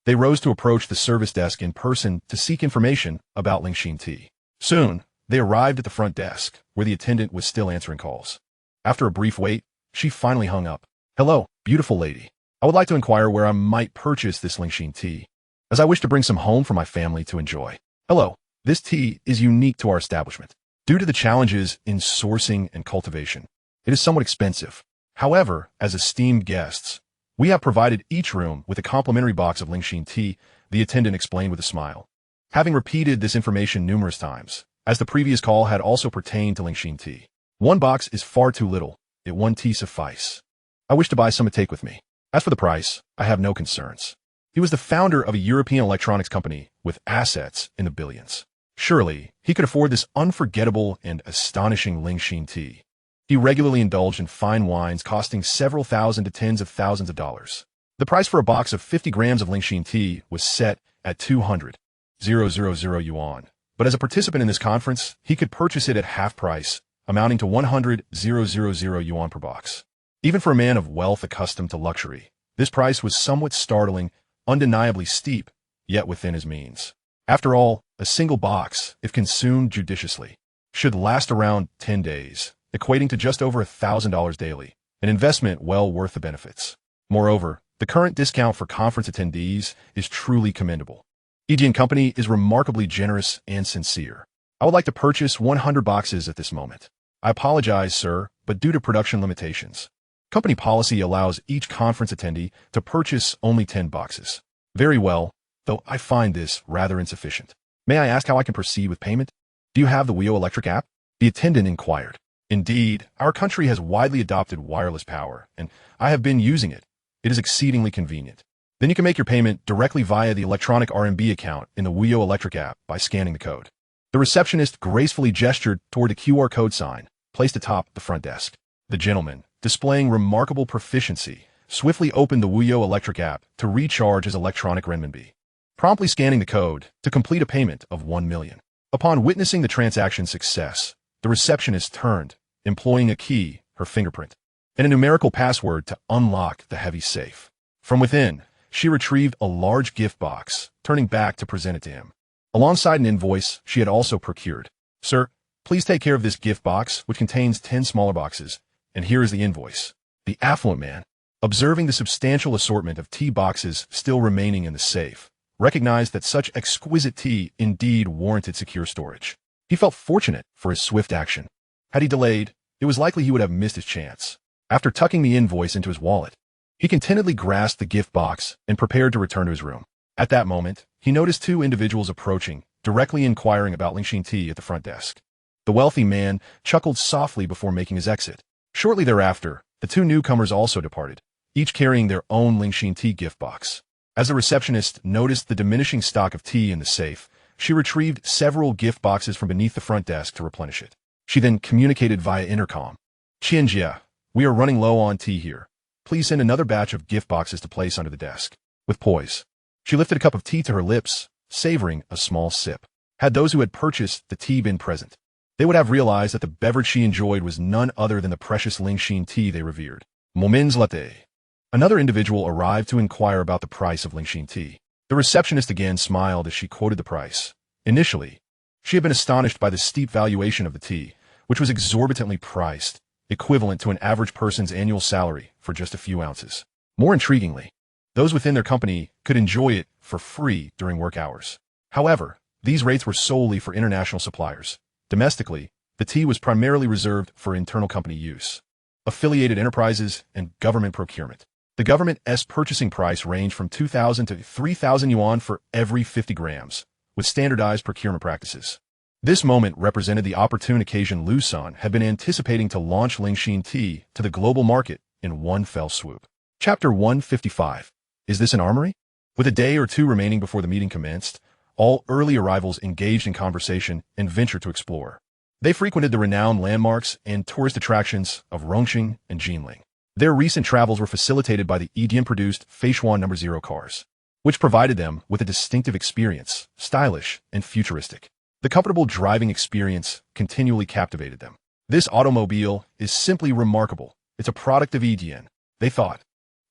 S1: they rose to approach the service desk in person to seek information about Lingxin tea. Soon, they arrived at the front desk, where the attendant was still answering calls. After a brief wait, she finally hung up. "Hello, beautiful lady. I would like to inquire where I might purchase this Lingxin tea, as I wish to bring some home for my family to enjoy." "Hello, this tea is unique to our establishment. Due to the challenges in sourcing and cultivation, it is somewhat expensive. However, as esteemed guests, we have provided each room with a complimentary box of Lingxin tea," the attendant explained with a smile. Having repeated this information numerous times, as the previous call had also pertained to Lingxin tea. "One box is far too little. It one tea suffice. I wish to buy some to take with me. As for the price, I have no concerns." He was the founder of a European electronics company with assets in the billions. Surely, he could afford this unforgettable and astonishing Lingxin tea. He regularly indulged in fine wines costing several thousand to tens of thousands of dollars. The price for a box of 50 grams of Lingxin tea was set at 200 yuan. But as a participant in this conference, he could purchase it at half price, amounting to 100,000 yuan per box. Even for a man of wealth accustomed to luxury, this price was somewhat startling, undeniably steep, yet within his means. After all, a single box, if consumed judiciously, should last around 10 days, equating to just over $1,000 daily, an investment well worth the benefits. Moreover, the current discount for conference attendees is truly commendable. EG & Company is remarkably generous and sincere. I would like to purchase 100 boxes at this moment. I apologize, sir, but due to production limitations, company policy allows each conference attendee to purchase only 10 boxes. Very well, though I find this rather insufficient. May I ask how I can proceed with payment? Do you have the Wio Electric app? The attendant inquired. Indeed, our country has widely adopted wireless power, and I have been using it. It is exceedingly convenient. Then you can make your payment directly via the electronic RMB account in the Wio Electric app by scanning the code. The receptionist gracefully gestured toward the QR code sign placed atop the front desk. The gentleman, displaying remarkable proficiency, swiftly opened the Wio Electric app to recharge his electronic renminbi, promptly scanning the code to complete a payment of 1 million. Upon witnessing the transaction's success, the receptionist turned, employing a key, her fingerprint, and a numerical password to unlock the heavy safe. From within, she retrieved a large gift box, turning back to present it to him. Alongside an invoice she had also procured. Sir, please take care of this gift box, which contains 10 smaller boxes, and here is the invoice. The affluent man, observing the substantial assortment of tea boxes still remaining in the safe, recognized that such exquisite tea indeed warranted secure storage. He felt fortunate for his swift action. Had he delayed, it was likely he would have missed his chance. After tucking the invoice into his wallet, he contentedly grasped the gift box and prepared to return to his room. At that moment, he noticed two individuals approaching, directly inquiring about Lingxin tea at the front desk. The wealthy man chuckled softly before making his exit. Shortly thereafter, the two newcomers also departed, each carrying their own Lingxin tea gift box. As the receptionist noticed the diminishing stock of tea in the safe, she retrieved several gift boxes from beneath the front desk to replenish it. She then communicated via intercom. Qianjia, we are running low on tea here. Please send another batch of gift boxes to place under the desk. With poise, she lifted a cup of tea to her lips, savoring a small sip. Had those who had purchased the tea been present, they would have realized that the beverage she enjoyed was none other than the precious Lingxin tea they revered. Moments latte. Another individual arrived to inquire about the price of Lingxin tea. The receptionist again smiled as she quoted the price. Initially, she had been astonished by the steep valuation of the tea, which was exorbitantly priced, equivalent to an average person's annual salary for just a few ounces. More intriguingly, those within their company could enjoy it for free during work hours. However, these rates were solely for international suppliers. Domestically, the tea was primarily reserved for internal company use, affiliated enterprises, and government procurement. The government's purchasing price ranged from 2,000 to 3,000 yuan for every 50 grams, with standardized procurement practices. This moment represented the opportune occasion Liu Sen had been anticipating to launch Lingxin tea to the global market in one fell swoop. Chapter 155. Is this an armory? With a day or two remaining before the meeting commenced, all early arrivals engaged in conversation and ventured to explore. They frequented the renowned landmarks and tourist attractions of Rongqing and Jinling. Their recent travels were facilitated by the EDM-produced Feishuan No. 0 cars, which provided them with a distinctive experience, stylish and futuristic. The comfortable driving experience continually captivated them. This automobile is simply remarkable. It's a product of EDN, they thought,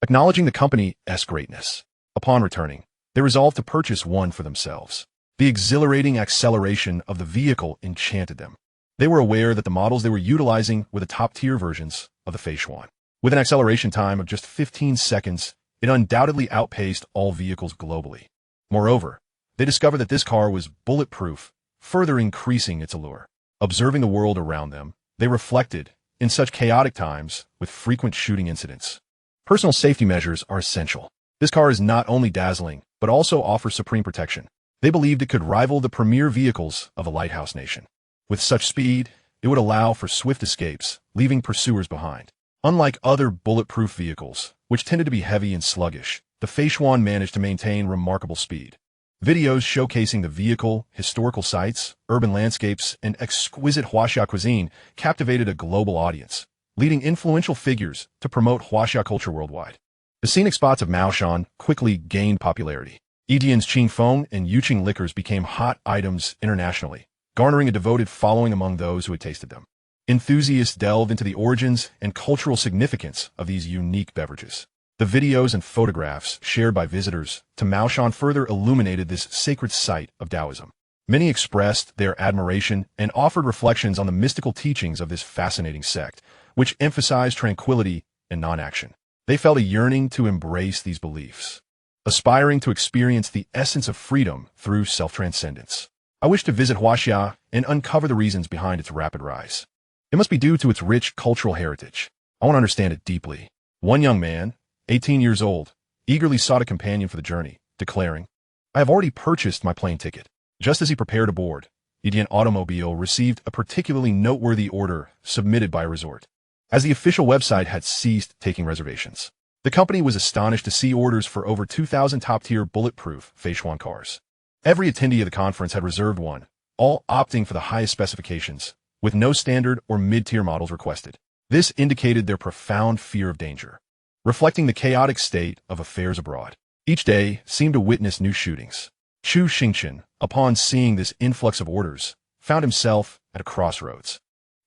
S1: acknowledging the company's greatness. Upon returning, they resolved to purchase one for themselves. The exhilarating acceleration of the vehicle enchanted them. They were aware that the models they were utilizing were the top-tier versions of the Feishuan. With an acceleration time of just 15 seconds, it undoubtedly outpaced all vehicles globally. Moreover, they discovered that this car was bulletproof, further increasing its allure. Observing the world around them, they reflected, in such chaotic times, with frequent shooting incidents, personal safety measures are essential. This car is not only dazzling, but also offers supreme protection. They believed it could rival the premier vehicles of a lighthouse nation. With such speed, it would allow for swift escapes, leaving pursuers behind. Unlike other bulletproof vehicles, which tended to be heavy and sluggish, the Feishuan managed to maintain remarkable speed. Videos showcasing the vehicle, historical sites, urban landscapes, and exquisite Huaxia cuisine captivated a global audience, leading influential figures to promote Huaxia culture worldwide. The scenic spots of Maoshan quickly gained popularity. Edian's Qingfeng and Yuqing liquors became hot items internationally, garnering a devoted following among those who had tasted them. Enthusiasts delved into the origins and cultural significance of these unique beverages. The videos and photographs shared by visitors to Maoshan further illuminated this sacred site of Taoism. Many expressed their admiration and offered reflections on the mystical teachings of this fascinating sect, which emphasized tranquility and non-action. They felt a yearning to embrace these beliefs, aspiring to experience the essence of freedom through self-transcendence. I wish to visit Huaxia and uncover the reasons behind its rapid rise. It must be due to its rich cultural heritage. I want to understand it deeply. One young man, 18 years old, eagerly sought a companion for the journey, declaring, "I have already purchased my plane ticket." Just as he prepared to board, Edian Automobile received a particularly noteworthy order submitted by a resort. As the official website had ceased taking reservations, the company was astonished to see orders for over 2,000 top-tier bulletproof Feishuan cars. Every attendee of the conference had reserved one, all opting for the highest specifications, with no standard or mid-tier models requested. This indicated their profound fear of danger, reflecting the chaotic state of affairs abroad. Each day seemed to witness new shootings. Chu Xingchen, upon seeing this influx of orders, found himself at a crossroads.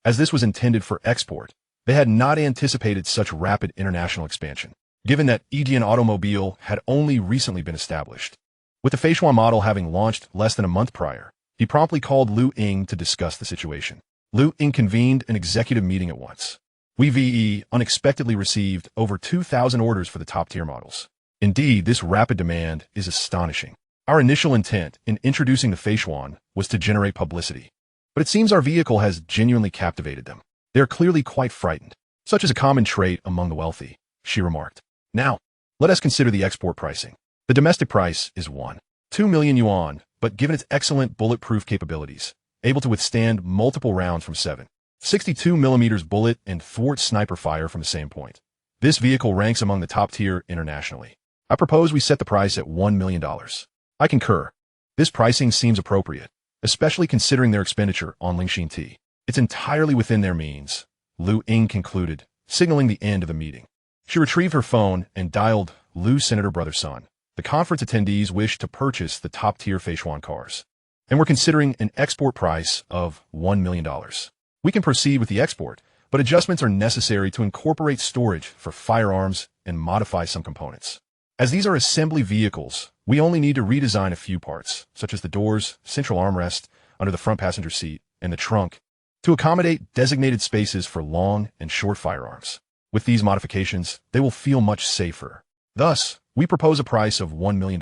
S1: As this was intended for export, they had not anticipated such rapid international expansion, given that Edian Automobile had only recently been established. With the Feishuan model having launched less than a month prior, he promptly called Liu Ying to discuss the situation. Liu Ying convened an executive meeting at once. We unexpectedly received over 2,000 orders for the top-tier models. Indeed, this rapid demand is astonishing. Our initial intent in introducing the Feishuan was to generate publicity, but it seems our vehicle has genuinely captivated them. They are clearly quite frightened. Such is a common trait among the wealthy, she remarked. Now, let us consider the export pricing. The domestic price is 1.2 million yuan, but given its excellent bulletproof capabilities, able to withstand multiple rounds from 7.62mm bullet and thwart sniper fire from the same point, this vehicle ranks among the top tier internationally. I propose we set the price at $1 million. I concur. This pricing seems appropriate, especially considering their expenditure on Lingxin tea. It's entirely within their means, Liu Ying concluded, signaling the end of the meeting. She retrieved her phone and dialed Liu Senator Brother Sun. The conference attendees wished to purchase the top-tier Feishuan cars, and were considering an export price of $1 million. We can proceed with the export, but adjustments are necessary to incorporate storage for firearms and modify some components. As these are assembly vehicles, we only need to redesign a few parts, such as the doors, central armrest, under the front passenger seat, and the trunk, to accommodate designated spaces for long and short firearms. With these modifications, they will feel much safer. Thus, we propose a price of $1 million.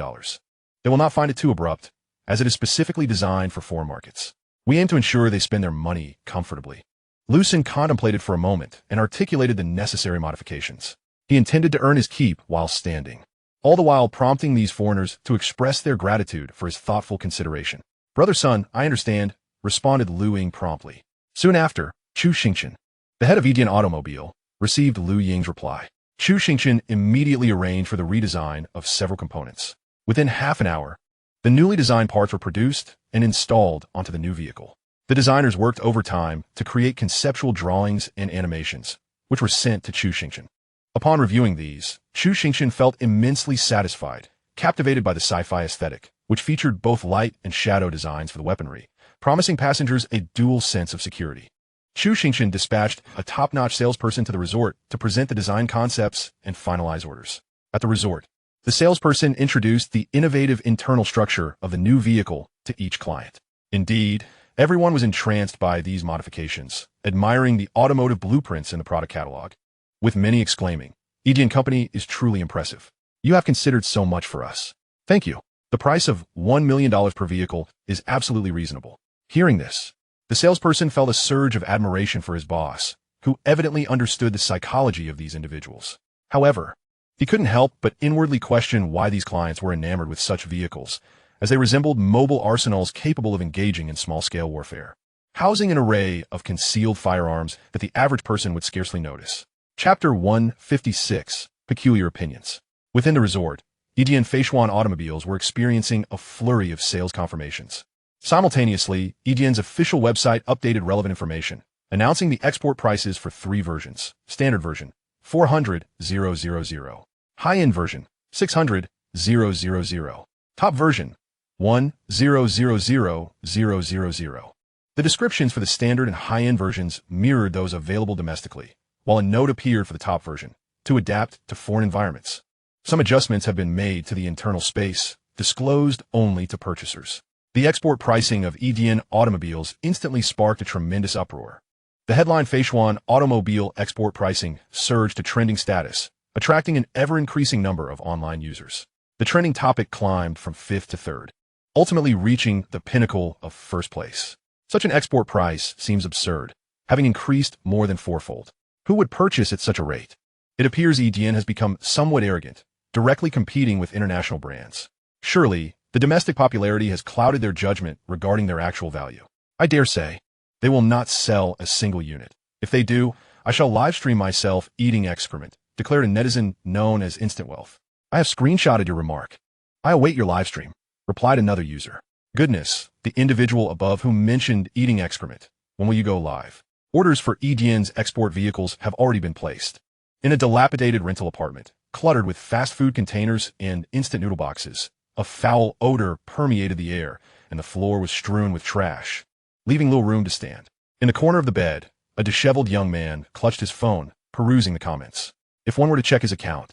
S1: They will not find it too abrupt, as it is specifically designed for foreign markets. We aim to ensure they spend their money comfortably. Liu Sen contemplated for a moment and articulated the necessary modifications. He intended to earn his keep while standing, all the while prompting these foreigners to express their gratitude for his thoughtful consideration. Brother Sun, I understand, responded Liu Ying promptly. Soon after, Chu Xingchen, the head of Edian Automobile, received Liu Ying's reply. Chu Xingchen immediately arranged for the redesign of several components. Within half an hour, the newly designed parts were produced and installed onto the new vehicle. The designers worked overtime to create conceptual drawings and animations, which were sent to Chu Xingchen. Upon reviewing these, Chu Xingchen felt immensely satisfied, captivated by the sci-fi aesthetic, which featured both light and shadow designs for the weaponry, promising passengers a dual sense of security. Chu Xingchen dispatched a top-notch salesperson to the resort to present the design concepts and finalize orders. At the resort, the salesperson introduced the innovative internal structure of the new vehicle to each client. Indeed, everyone was entranced by these modifications, admiring the automotive blueprints in the product catalog, with many exclaiming, "Edian Company is truly impressive. You have considered so much for us. Thank you. The price of $1 million per vehicle is absolutely reasonable." Hearing this, the salesperson felt a surge of admiration for his boss, who evidently understood the psychology of these individuals. However, he couldn't help but inwardly question why these clients were enamored with such vehicles, as they resembled mobile arsenals capable of engaging in small-scale warfare, housing an array of concealed firearms that the average person would scarcely notice. Chapter 156, Peculiar Opinions. Within the resort, Edian Feishuan automobiles were experiencing a flurry of sales confirmations. Simultaneously, Edian's official website updated relevant information, announcing the export prices for 3 versions: standard version, 400,000, high-end version, 600,000, Top version 1.0.0.0.0.0. The descriptions for the standard and high-end versions mirrored those available domestically, while a note appeared for the top version to adapt to foreign environments. Some adjustments have been made to the internal space, disclosed only to purchasers. The export pricing of EDN automobiles instantly sparked a tremendous uproar. The headline Feishuan automobile export pricing surged to trending status, attracting an ever-increasing number of online users. The trending topic climbed from 5th to 3rd, ultimately reaching the pinnacle of 1st place. Such an export price seems absurd, having increased more than 4-fold. Who would purchase at such a rate? It appears EDN has become somewhat arrogant, directly competing with international brands. Surely, the domestic popularity has clouded their judgment regarding their actual value. I dare say, they will not sell a single unit. If they do, I shall livestream myself eating excrement, declared a netizen known as Instant Wealth. I have screenshotted your remark. I await your livestream, replied another user. Goodness, the individual above who mentioned eating excrement. When will you go live? Orders for EDN's export vehicles have already been placed. In a dilapidated rental apartment, cluttered with fast food containers and instant noodle boxes, a foul odor permeated the air, and the floor was strewn with trash, leaving little room to stand. In the corner of the bed, a disheveled young man clutched his phone, perusing the comments. If one were to check his account,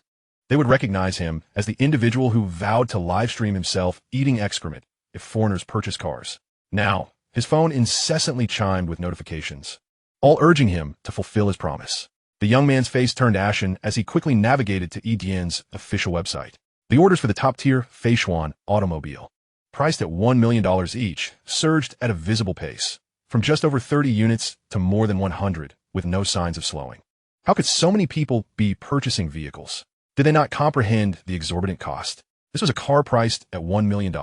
S1: they would recognize him as the individual who vowed to livestream himself eating excrement if foreigners purchase cars. Now, his phone incessantly chimed with notifications, all urging him to fulfill his promise. The young man's face turned ashen as he quickly navigated to EDN's official website. The orders for the top-tier Feishuan automobile, priced at $1 million each, surged at a visible pace, from just over 30 units to more than 100, with no signs of slowing. How could so many people be purchasing vehicles? Did they not comprehend the exorbitant cost? This was a car priced at $1 million.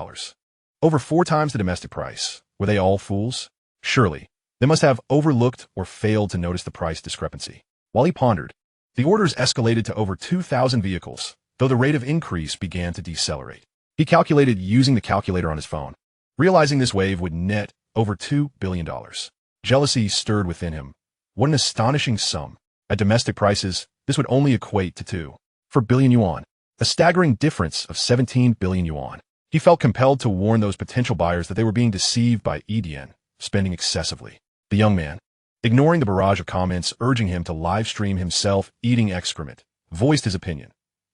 S1: Over 4 times the domestic price. Were they all fools? Surely, they must have overlooked or failed to notice the price discrepancy. While he pondered, the orders escalated to over 2,000 vehicles, though the rate of increase began to decelerate. He calculated using the calculator on his phone, realizing this wave would net over $2 billion. Jealousy stirred within him. What an astonishing sum. At domestic prices, this would only equate to 2.4 billion yuan, a staggering difference of 17 billion yuan. He felt compelled to warn those potential buyers that they were being deceived by EDN, spending excessively. The young man, ignoring the barrage of comments urging him to live-stream himself eating excrement, voiced his opinion.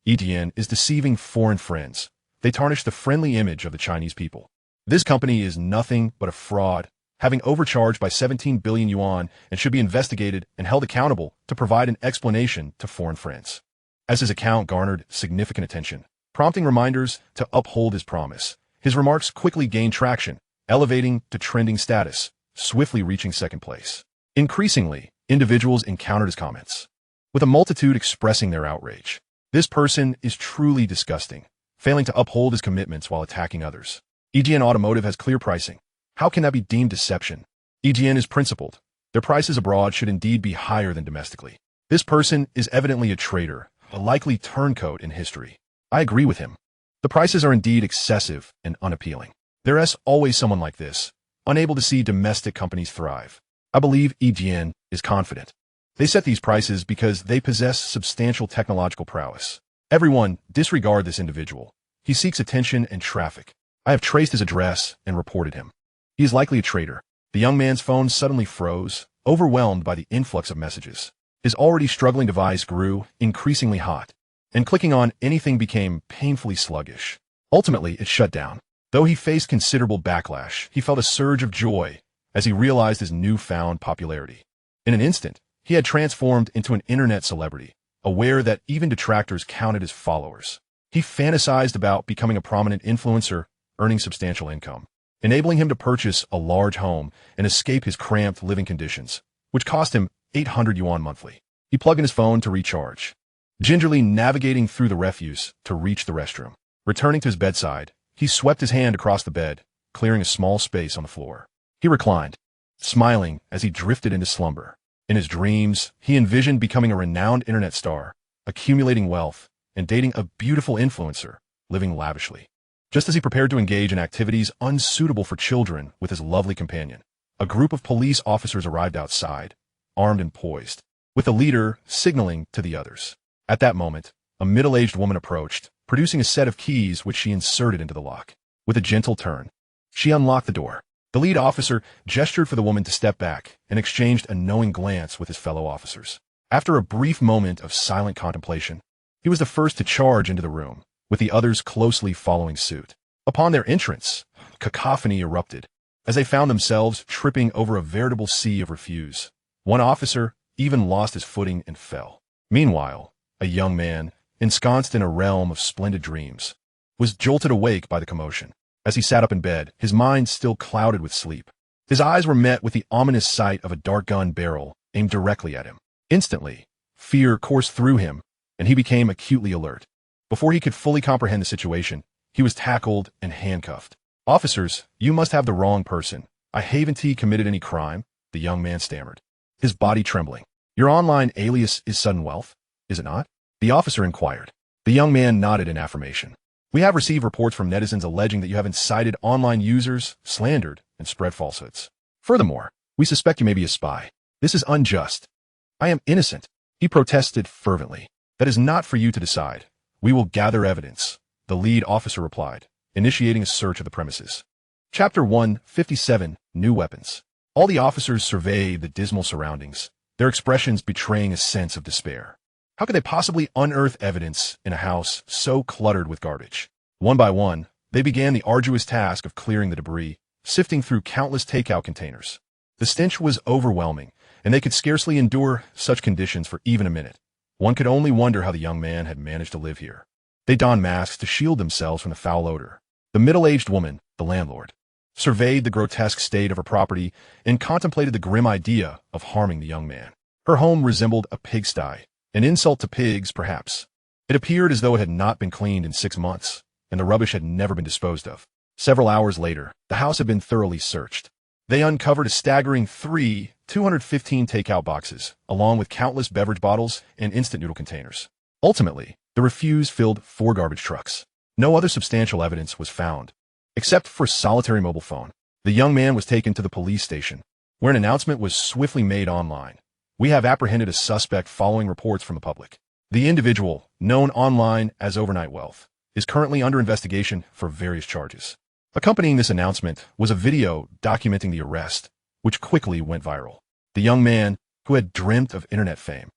S1: EDN is deceiving foreign friends. They tarnish the friendly image of the Chinese people. This company is nothing but a fraud, having overcharged by 17 billion yuan and should be investigated and held accountable to provide an explanation to foreign friends. As his account garnered significant attention, prompting reminders to uphold his promise, his remarks quickly gained traction, elevating to trending status, swiftly reaching 2nd place. Increasingly, individuals encountered his comments, with a multitude expressing their outrage. This person is truly disgusting, failing to uphold his commitments while attacking others. EDN Automotive has clear pricing. How can that be deemed deception? EDN is principled. Their prices abroad should indeed be higher than domestically. This person is evidently a traitor, a likely turncoat in history. I agree with him. The prices are indeed excessive and unappealing. There is always someone like this, unable to see domestic companies thrive. I believe EDN is confident. They set these prices because they possess substantial technological prowess. Everyone disregard this individual. He seeks attention and traffic. I have traced his address and reported him. He is likely a traitor. The young man's phone suddenly froze, overwhelmed by the influx of messages. His already struggling device grew increasingly hot, and clicking on anything became painfully sluggish. Ultimately, it shut down. Though he faced considerable backlash, he felt a surge of joy as he realized his newfound popularity. In an instant, he had transformed into an internet celebrity, aware that even detractors counted as followers. He fantasized about becoming a prominent influencer, earning substantial income, enabling him to purchase a large home and escape his cramped living conditions, which cost him 800 yuan monthly. He plugged in his phone to recharge, gingerly navigating through the refuse to reach the restroom. Returning to his bedside, he swept his hand across the bed, clearing a small space on the floor. He reclined, smiling as he drifted into slumber. In his dreams, he envisioned becoming a renowned internet star, accumulating wealth, and dating a beautiful influencer, living lavishly. Just as he prepared to engage in activities unsuitable for children with his lovely companion, a group of police officers arrived outside, armed and poised, with the leader signaling to the others. At that moment, a middle-aged woman approached, producing a set of keys which she inserted into the lock. With a gentle turn, she unlocked the door. The lead officer gestured for the woman to step back and exchanged a knowing glance with his fellow officers. After a brief moment of silent contemplation, he was the first to charge into the room, with the others closely following suit. Upon their entrance, cacophony erupted, as they found themselves tripping over a veritable sea of refuse. One officer even lost his footing and fell. Meanwhile, a young man, ensconced in a realm of splendid dreams, was jolted awake by the commotion. As he sat up in bed, his mind still clouded with sleep, his eyes were met with the ominous sight of a dart gun barrel aimed directly at him. Instantly, fear coursed through him, and he became acutely alert. Before he could fully comprehend the situation, he was tackled and handcuffed. "Officers, you must have the wrong person. I haven't committed any crime," the young man stammered, his body trembling. "Your online alias is Sudden Wealth, is it not?" the officer inquired. The young man nodded in affirmation. "We have received reports from netizens alleging that you have incited online users, slandered, and spread falsehoods. Furthermore, we suspect you may be a spy. This is unjust." "I am innocent," he protested fervently. "That is not for you to decide. We will gather evidence," the lead officer replied, initiating a search of the premises. Chapter 157, New Weapons. All the officers surveyed the dismal surroundings, their expressions betraying a sense of despair. How could they possibly unearth evidence in a house so cluttered with garbage? One by one, they began the arduous task of clearing the debris, sifting through countless takeout containers. The stench was overwhelming, and they could scarcely endure such conditions for even a minute. One could only wonder how the young man had managed to live here. They donned masks to shield themselves from the foul odor. The middle-aged woman, the landlord, surveyed the grotesque state of her property and contemplated the grim idea of harming the young man. Her home resembled a pigsty, an insult to pigs, perhaps. It appeared as though it had not been cleaned in 6 months, and the rubbish had never been disposed of. Several hours later, the house had been thoroughly searched. They uncovered a staggering 215 takeout boxes, along with countless beverage bottles and instant noodle containers. Ultimately, the refuse filled 4 garbage trucks. No other substantial evidence was found, except for a solitary mobile phone. The young man was taken to the police station, where an announcement was swiftly made online. "We have apprehended a suspect following reports from the public. The individual, known online as Overnight Wealth, is currently under investigation for various charges." Accompanying this announcement was a video documenting the arrest, which quickly went viral. The young man, who had dreamt of internet fame,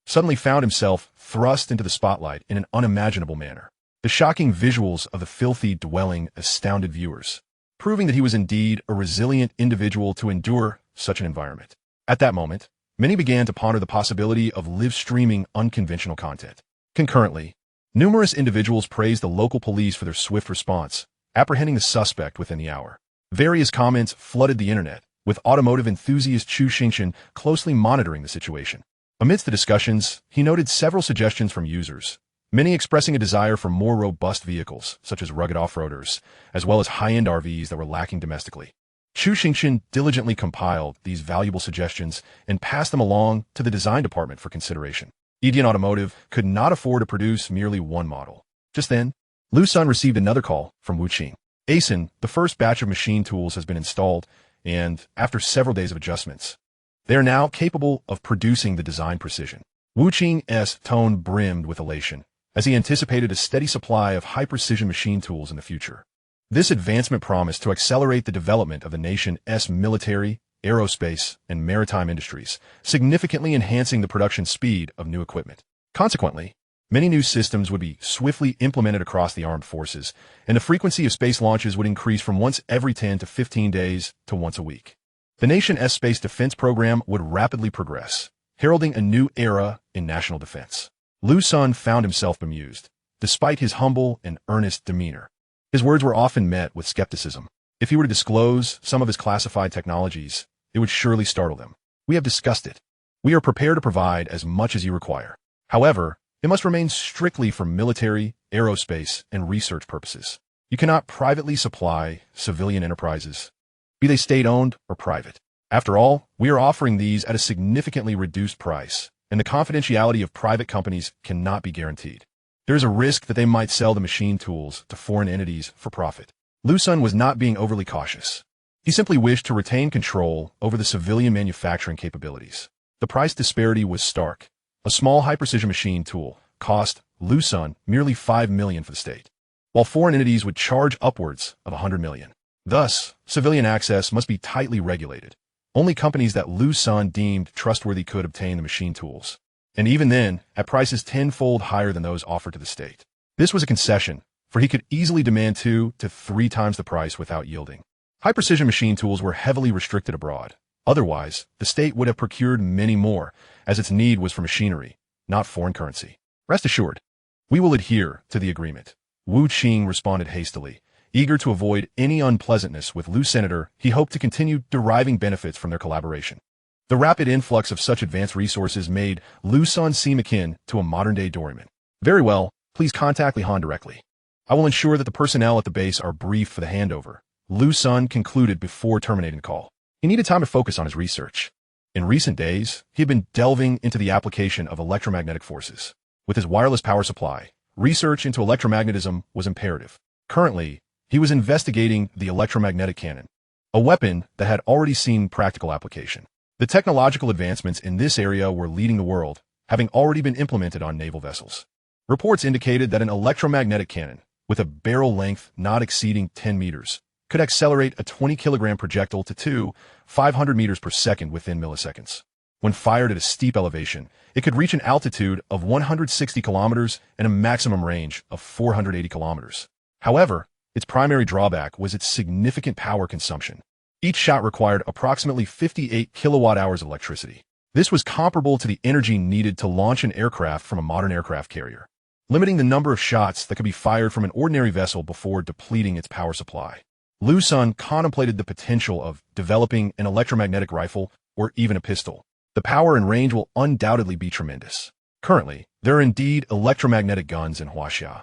S1: suddenly found himself thrust into the spotlight in an unimaginable manner. The shocking visuals of the filthy dwelling astounded viewers, proving that he was indeed a resilient individual to endure such an environment. At that moment, many began to ponder the possibility of live-streaming unconventional content. Concurrently, numerous individuals praised the local police for their swift response, apprehending the suspect within the hour. Various comments flooded the internet, with automotive enthusiast Chu Xingchen closely monitoring the situation. Amidst the discussions, he noted several suggestions from users, many expressing a desire for more robust vehicles, such as rugged off-roaders, as well as high-end RVs that were lacking domestically. Chu Xingchen diligently compiled these valuable suggestions and passed them along to the design department for consideration. Edian Automotive could not afford to produce merely one model. Just then, Liu Sen received another call from Wuqing. "Asen, the first batch of machine tools has been installed, and after several days of adjustments, they are now capable of producing the design precision." Wuqing's tone brimmed with elation, as he anticipated a steady supply of high-precision machine tools in the future. This advancement promised to accelerate the development of the nation's military, aerospace, and maritime industries, significantly enhancing the production speed of new equipment. Consequently, many new systems would be swiftly implemented across the armed forces, and the frequency of space launches would increase from once every 10 to 15 days to once a week. The nation's space defense program would rapidly progress, heralding a new era in national defense. Liu Sen found himself bemused, despite his humble and earnest demeanor. His words were often met with skepticism. If he were to disclose some of his classified technologies, it would surely startle them. "We have discussed it. We are prepared to provide as much as you require. However, it must remain strictly for military, aerospace, and research purposes. You cannot privately supply civilian enterprises, be they state-owned or private. After all, we are offering these at a significantly reduced price, and the confidentiality of private companies cannot be guaranteed. There is a risk that they might sell the machine tools to foreign entities for profit." Liu Sen was not being overly cautious. He simply wished to retain control over the civilian manufacturing capabilities. The price disparity was stark. A small high-precision machine tool cost Liu Sen merely 5 million for the state, while foreign entities would charge upwards of 100 million. Thus, civilian access must be tightly regulated. Only companies that Liu Sen deemed trustworthy could obtain the machine tools, and even then, at prices tenfold higher than those offered to the state. This was a concession, for he could easily demand 2 to 3 times the price without yielding. High-precision machine tools were heavily restricted abroad. Otherwise, the state would have procured many more, as its need was for machinery, not foreign currency. Rest assured, we will adhere to the agreement. Wu Qing responded hastily. Eager to avoid any unpleasantness with Liu Senator, he hoped to continue deriving benefits from their collaboration. The rapid influx of such advanced resources made Liu Sen seem akin to a modern-day doorman. Very well, please contact Li Han directly. I will ensure that the personnel at the base are briefed for the handover. Liu Sen concluded before terminating the call. He needed time to focus on his research. In recent days, he had been delving into the application of electromagnetic forces. With his wireless power supply, research into electromagnetism was imperative. Currently, he was investigating the electromagnetic cannon, a weapon that had already seen practical application. The technological advancements in this area were leading the world, having already been implemented on naval vessels. Reports indicated that an electromagnetic cannon, with a barrel length not exceeding 10 meters, could accelerate a 20-kilogram projectile to 500 meters per second within milliseconds. When fired at a steep elevation, it could reach an altitude of 160 kilometers and a maximum range of 480 kilometers. However, its primary drawback was its significant power consumption. Each shot required approximately 58 kilowatt-hours of electricity. This was comparable to the energy needed to launch an aircraft from a modern aircraft carrier, limiting the number of shots that could be fired from an ordinary vessel before depleting its power supply. Liu Sen contemplated the potential of developing an electromagnetic rifle or even a pistol. The power and range will undoubtedly be tremendous. Currently, there are indeed electromagnetic guns in Huaxia,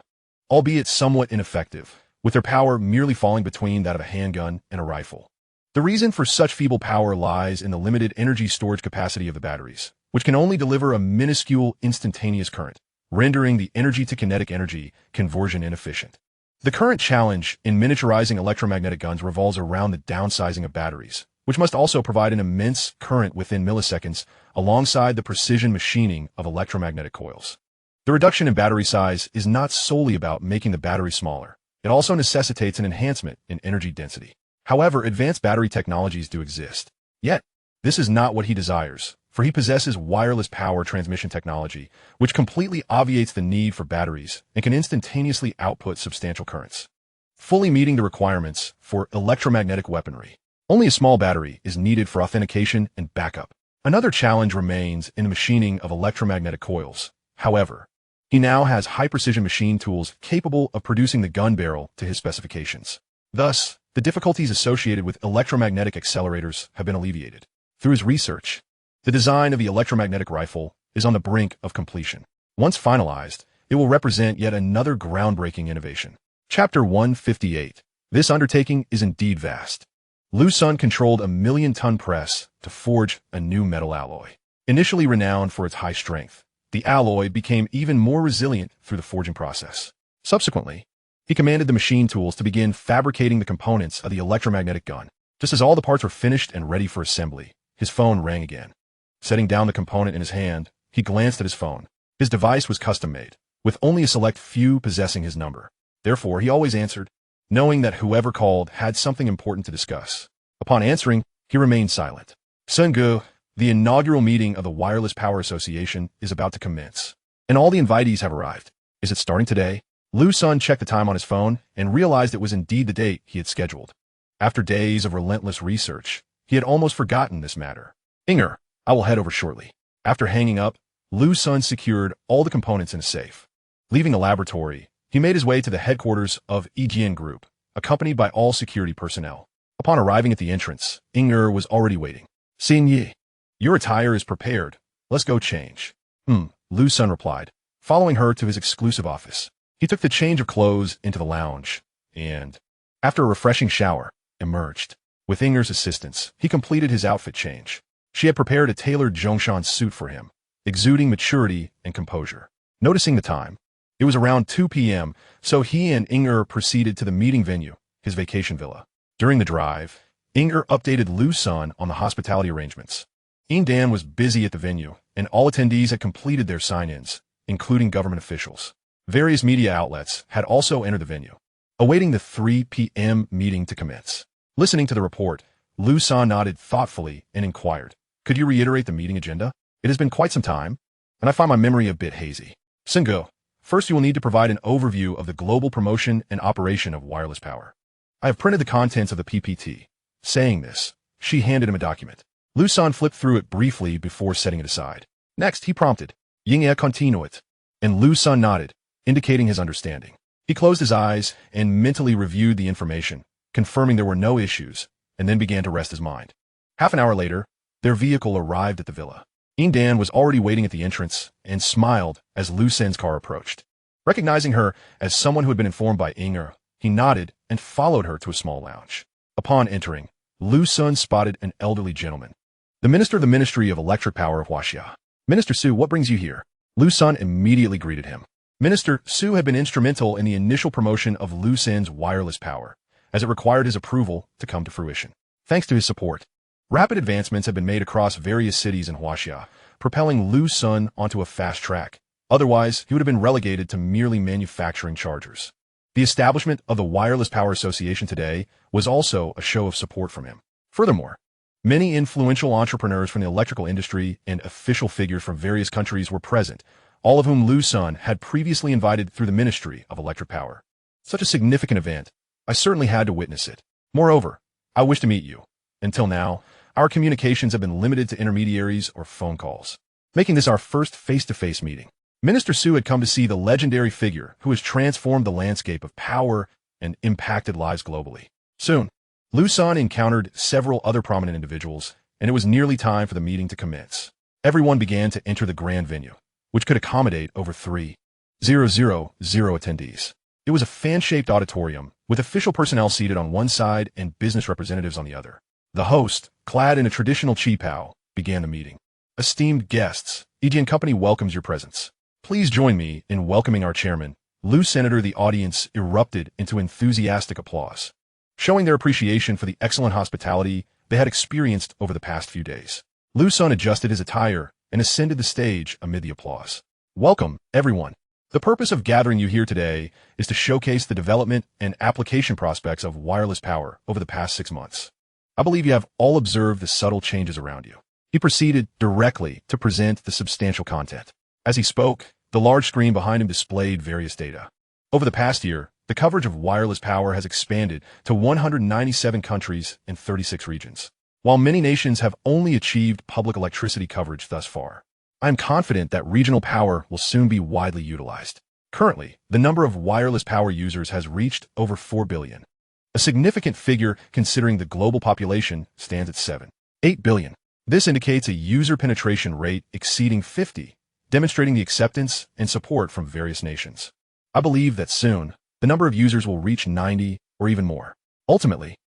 S1: albeit somewhat ineffective, with their power merely falling between that of a handgun and a rifle. The reason for such feeble power lies in the limited energy storage capacity of the batteries, which can only deliver a minuscule instantaneous current, rendering the energy-to-kinetic energy conversion inefficient. The current challenge in miniaturizing electromagnetic guns revolves around the downsizing of batteries, which must also provide an immense current within milliseconds alongside the precision machining of electromagnetic coils. The reduction in battery size is not solely about making the battery smaller. It also necessitates an enhancement in energy density. However, advanced battery technologies do exist. Yet, this is not what he desires, for he possesses wireless power transmission technology, which completely obviates the need for batteries and can instantaneously output substantial currents, fully meeting the requirements for electromagnetic weaponry. Only a small battery is needed for authentication and backup. Another challenge remains in the machining of electromagnetic coils. However, he now has high-precision machine tools capable of producing the gun barrel to his specifications. Thus, the difficulties associated with electromagnetic accelerators have been alleviated. Through his research, the design of the electromagnetic rifle is on the brink of completion. Once finalized, it will represent yet another groundbreaking innovation. Chapter 158. This undertaking is indeed vast. Liu Sen controlled a 1,000,000-ton press to forge a new metal alloy. Initially renowned for its high strength, the alloy became even more resilient through the forging process. Subsequently, he commanded the machine tools to begin fabricating the components of the electromagnetic gun. Just as all the parts were finished and ready for assembly, his phone rang again. Setting down the component in his hand, he glanced at his phone. His device was custom-made, with only a select few possessing his number. Therefore, he always answered, knowing that whoever called had something important to discuss. Upon answering, he remained silent. Sungu, the inaugural meeting of the Wireless Power Association is about to commence, and all the invitees have arrived. Is it starting today? Liu Sen checked the time on his phone and realized it was indeed the date he had scheduled. After days of relentless research, he had almost forgotten this matter. Inger, I will head over shortly. After hanging up, Liu Sen secured all the components in a safe. Leaving the laboratory, he made his way to the headquarters of Yijian Group, accompanied by all security personnel. Upon arriving at the entrance, Inger was already waiting. Xin Yi, your attire is prepared. Let's go change. Liu Sen replied, following her to his exclusive office. He took the change of clothes into the lounge, and, after a refreshing shower, emerged. With Inger's assistance, he completed his outfit change. She had prepared a tailored Zhongshan suit for him, exuding maturity and composure. Noticing the time, it was around 2 p.m., so he and Inger proceeded to the meeting venue, his vacation villa. During the drive, Inger updated Liu Sen on the hospitality arrangements. Dan was busy at the venue, and all attendees had completed their sign-ins. including government officials. Various media outlets had also entered the venue, awaiting the 3 p.m. meeting to commence. Listening to the report, Liu Sen nodded thoughtfully and inquired, "Could you reiterate the meeting agenda? It has been quite some time, and I find my memory a bit hazy." "Singo, first you will need to provide an overview of the global promotion and operation of wireless power. I have printed the contents of the PPT." Saying this, she handed him a document. Liu Sen flipped through it briefly before setting it aside. Next, he prompted, "Ying continuit," and Liu Sen nodded, indicating his understanding. He closed his eyes and mentally reviewed the information, confirming there were no issues, and then began to rest his mind. Half an hour later, their vehicle arrived at the villa. Ying Dan was already waiting at the entrance and smiled as Liu Sen's car approached. Recognizing her as someone who had been informed by Inger, he nodded and followed her to a small lounge. Upon entering, Liu Sen spotted an elderly gentleman, the minister of the Ministry of Electric Power of Huaxia. "Minister Su, what brings you here?" Liu Sen immediately greeted him. Minister Su had been instrumental in the initial promotion of Liu Sen's wireless power, as it required his approval to come to fruition. Thanks to his support, rapid advancements have been made across various cities in Huaxia, propelling Liu Sen onto a fast track. Otherwise, he would have been relegated to merely manufacturing chargers. The establishment of the Wireless Power Association today was also a show of support from him. Furthermore, many influential entrepreneurs from the electrical industry and official figures from various countries were present, all of whom Liu Sen had previously invited through the Ministry of Electric Power. Such a significant event, I certainly had to witness it. Moreover, I wish to meet you. Until now, our communications have been limited to intermediaries or phone calls, making this our first face-to-face meeting. Minister Su had come to see the legendary figure who has transformed the landscape of power and impacted lives globally. Soon, Liu Sen encountered several other prominent individuals, and it was nearly time for the meeting to commence. Everyone began to enter the grand venue, which could accommodate over 3,000 attendees. It was a fan-shaped auditorium, with official personnel seated on one side and business representatives on the other. The host, clad in a traditional qipao, began the meeting. "Esteemed guests, EG & Company welcomes your presence. Please join me in welcoming our chairman, Liu Senator." The audience erupted into enthusiastic applause, showing their appreciation for the excellent hospitality they had experienced over the past few days. Liu Sen adjusted his attire and ascended the stage amid the applause. "Welcome, everyone. The purpose of gathering you here today is to showcase the development and application prospects of wireless power over the past 6 months. I believe you have all observed the subtle changes around you." He proceeded directly to present the substantial content. As he spoke, the large screen behind him displayed various data. Over the past year, the coverage of wireless power has expanded to 197 countries and 36 regions. While many nations have only achieved public electricity coverage thus far, I am confident that regional power will soon be widely utilized. Currently, the number of wireless power users has reached over 4 billion. A significant figure considering the global population stands at 7.8 billion. This indicates a user penetration rate exceeding 50, demonstrating the acceptance and support from various nations. I believe that soon, the number of users will reach 90 or even more. Ultimately,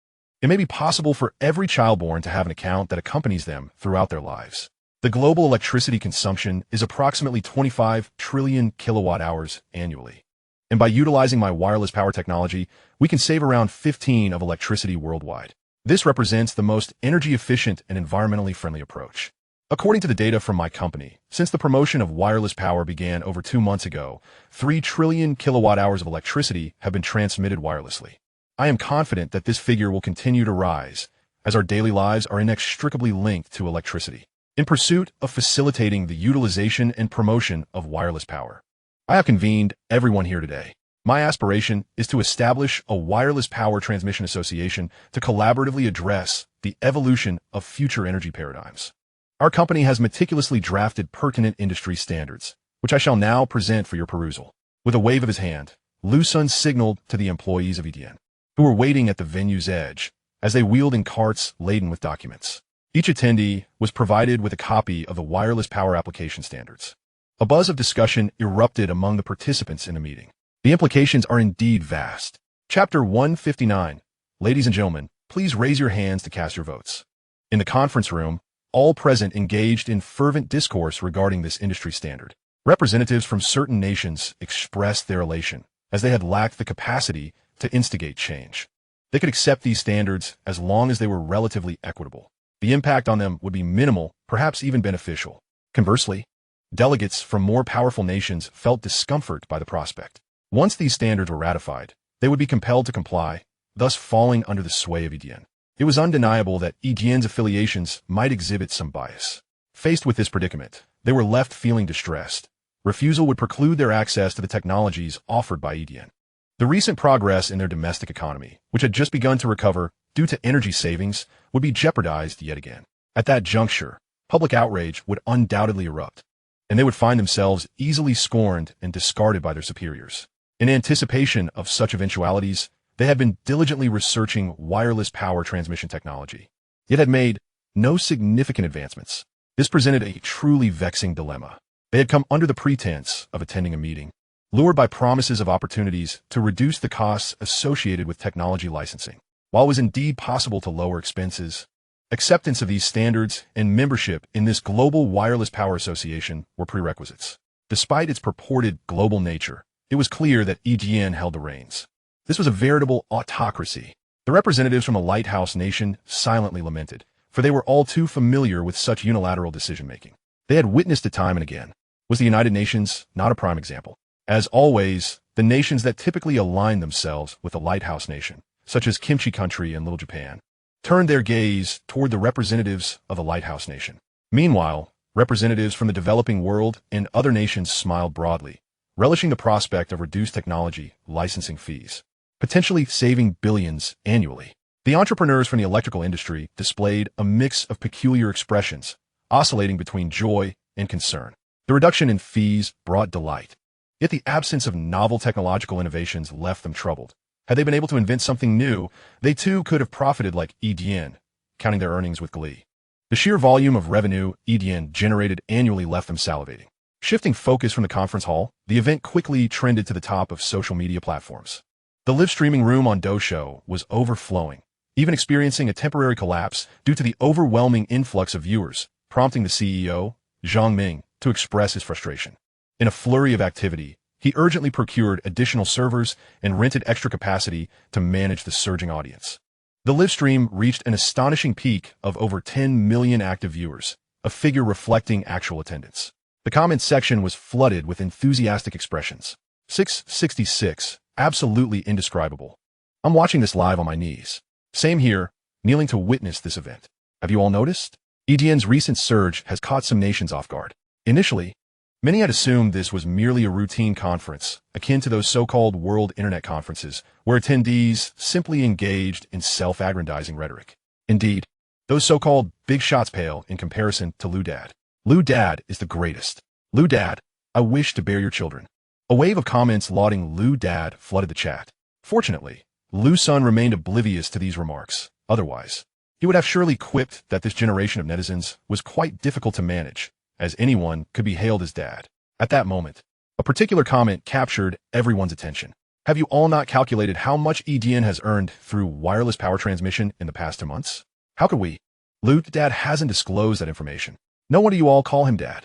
S1: it may be possible for every child born to have an account that accompanies them throughout their lives. The global electricity consumption is approximately 25 trillion kilowatt hours annually. And by utilizing my wireless power technology, we can save around 15 of electricity worldwide. This represents the most energy efficient and environmentally friendly approach. According to the data from my company, since the promotion of wireless power began over 2 months ago, 3 trillion kilowatt hours of electricity have been transmitted wirelessly. I am confident that this figure will continue to rise, as our daily lives are inextricably linked to electricity. In pursuit of facilitating the utilization and promotion of wireless power, I have convened everyone here today. My aspiration is to establish a wireless power transmission association to collaboratively address the evolution of future energy paradigms. Our company has meticulously drafted pertinent industry standards, which I shall now present for your perusal. With a wave of his hand, Liu Sen signaled to the employees of EDN, who were waiting at the venue's edge, as they wheeled in carts laden with documents. Each attendee was provided with a copy of the wireless power application standards. A buzz of discussion erupted among the participants in the meeting. The implications are indeed vast. Chapter 159. Ladies and gentlemen, please raise your hands to cast your votes. In the conference room, all present engaged in fervent discourse regarding this industry standard. Representatives from certain nations expressed their elation, as they had lacked the capacity to instigate change. They could accept these standards as long as they were relatively equitable. The impact on them would be minimal, perhaps even beneficial. Conversely, Delegates from more powerful nations felt discomfort by the prospect. Once these standards were ratified, they would be compelled to comply, thus falling under the sway of EDN. It was undeniable that EDN's affiliations might exhibit some bias. Faced with this predicament, they were left feeling distressed. Refusal would preclude their access to the technologies offered by EDN. The recent progress in their domestic economy, which had just begun to recover due to energy savings, would be jeopardized yet again. At that juncture, public outrage would undoubtedly erupt, and they would find themselves easily scorned and discarded by their superiors. In anticipation of such eventualities, they had been diligently researching wireless power transmission technology, yet had made no significant advancements. This presented a truly vexing dilemma. They had come under the pretense of attending a meeting, lured by promises of opportunities to reduce the costs associated with technology licensing. While it was indeed possible to lower expenses, acceptance of these standards and membership in this global wireless power association were prerequisites. Despite its purported global nature, it was clear that EDN held the reins. This was a veritable autocracy. The representatives from a lighthouse nation silently lamented, for they were all too familiar with such unilateral decision-making. They had witnessed it time and again. Was the United Nations not a prime example? As always, the nations that typically aligned themselves with the lighthouse nation, such as Kimchi Country and Little Japan, turned their gaze toward the representatives of the lighthouse nation. Meanwhile, representatives from the developing world and other nations smiled broadly, relishing the prospect of reduced technology licensing fees, potentially saving billions annually. The entrepreneurs from the electrical industry displayed a mix of peculiar expressions, oscillating between joy and concern. The reduction in fees brought delight, yet the absence of novel technological innovations left them troubled. Had they been able to invent something new, they too could have profited like EDN, counting their earnings with glee. The sheer volume of revenue EDN generated annually left them salivating. Shifting focus from the conference hall, the event quickly trended to the top of social media platforms. The live streaming room on Douyin was overflowing, even experiencing a temporary collapse due to the overwhelming influx of viewers, prompting the CEO, Zhang Ming, to express his frustration. In a flurry of activity, he urgently procured additional servers and rented extra capacity to manage the surging audience. The live stream reached an astonishing peak of over 10 million active viewers, a figure reflecting actual attendance. The comment section was flooded with enthusiastic expressions. 666, absolutely indescribable. I'm watching this live on my knees. Same here, kneeling to witness this event. Have you all noticed? EDN's recent surge has caught some nations off guard. Initially, many had assumed this was merely a routine conference, akin to those so-called World Internet Conferences, where attendees simply engaged in self-aggrandizing rhetoric. Indeed, those so-called big shots pale in comparison to Liu Dad. Liu Dad is the greatest. Liu Dad, I wish to bear your children. A wave of comments lauding Liu Dad flooded the chat. Fortunately, Liu Sen remained oblivious to these remarks. Otherwise, he would have surely quipped that this generation of netizens was quite difficult to manage, as anyone could be hailed as dad. At that moment, a particular comment captured everyone's attention. Have you all not calculated how much EDN has earned through wireless power transmission in the past 2 months? How could we? Liu Dad hasn't disclosed that information. No wonder you all call him dad.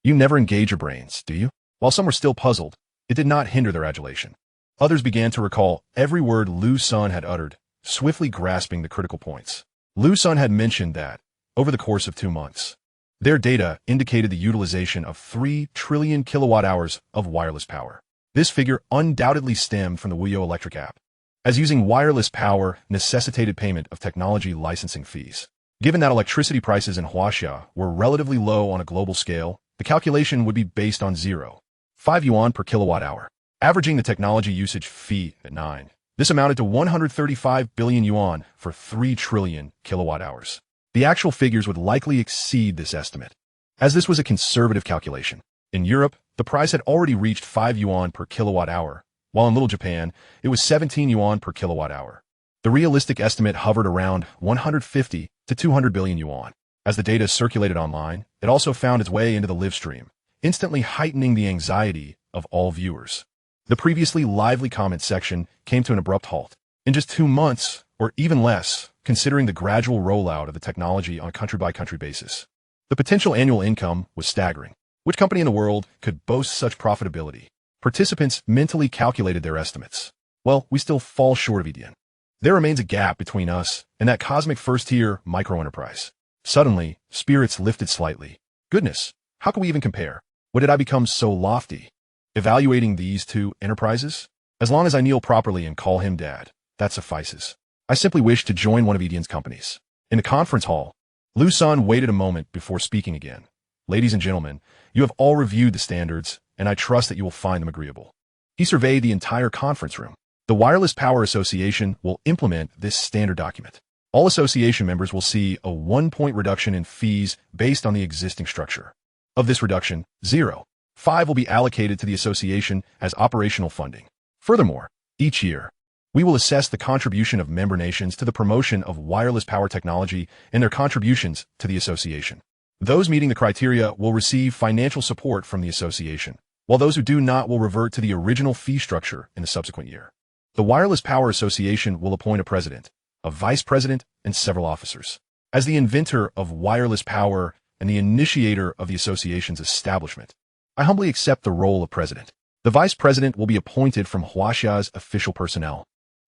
S1: You never engage your brains, do you? While some were still puzzled, it did not hinder their adulation. Others began to recall every word Liu Sen had uttered, swiftly grasping the critical points. Liu Sen had mentioned that, over the course of 2 months, their data indicated the utilization of 3 trillion kilowatt-hours of wireless power. This figure undoubtedly stemmed from the Wuyo Electric app, as using wireless power necessitated payment of technology licensing fees. Given that electricity prices in Huaxia were relatively low on a global scale, the calculation would be based on 0.5 yuan per kilowatt-hour. Averaging the technology usage fee at 9, this amounted to 135 billion yuan for 3 trillion kilowatt-hours. The actual figures would likely exceed this estimate, as this was a conservative calculation. In Europe, the price had already reached 5 yuan per kilowatt-hour, while in Little Japan, it was 17 yuan per kilowatt-hour. The realistic estimate hovered around 150 to 200 billion yuan. As the data circulated online, it also found its way into the live stream, instantly heightening the anxiety of all viewers. The previously lively comment section came to an abrupt halt. In just 2 months, or even less, considering the gradual rollout of the technology on a country-by-country basis, the potential annual income was staggering. Which company in the world could boast such profitability? Participants mentally calculated their estimates. Well, we still fall short of EDN. There remains a gap between us and that cosmic first-tier micro-enterprise. Suddenly, spirits lifted slightly. Goodness, how can we even compare? What did I become so lofty? Evaluating these two enterprises? As long as I kneel properly and call him dad, that suffices. I simply wish to join one of Edian's companies. In the conference hall, Liu Sen waited a moment before speaking again. Ladies and gentlemen, you have all reviewed the standards, and I trust that you will find them agreeable. He surveyed the entire conference room. The Wireless Power Association will implement this standard document. All association members will see a 1-point reduction in fees based on the existing structure. Of this reduction, 0.5 will be allocated to the association as operational funding. Furthermore, each year, we will assess the contribution of member nations to the promotion of wireless power technology and their contributions to the association. Those meeting the criteria will receive financial support from the association, while those who do not will revert to the original fee structure in the subsequent year. The Wireless Power Association will appoint a president, a vice president, and several officers. As the inventor of wireless power and the initiator of the association's establishment, I humbly accept the role of president. The vice president will be appointed from Huaxia's official personnel,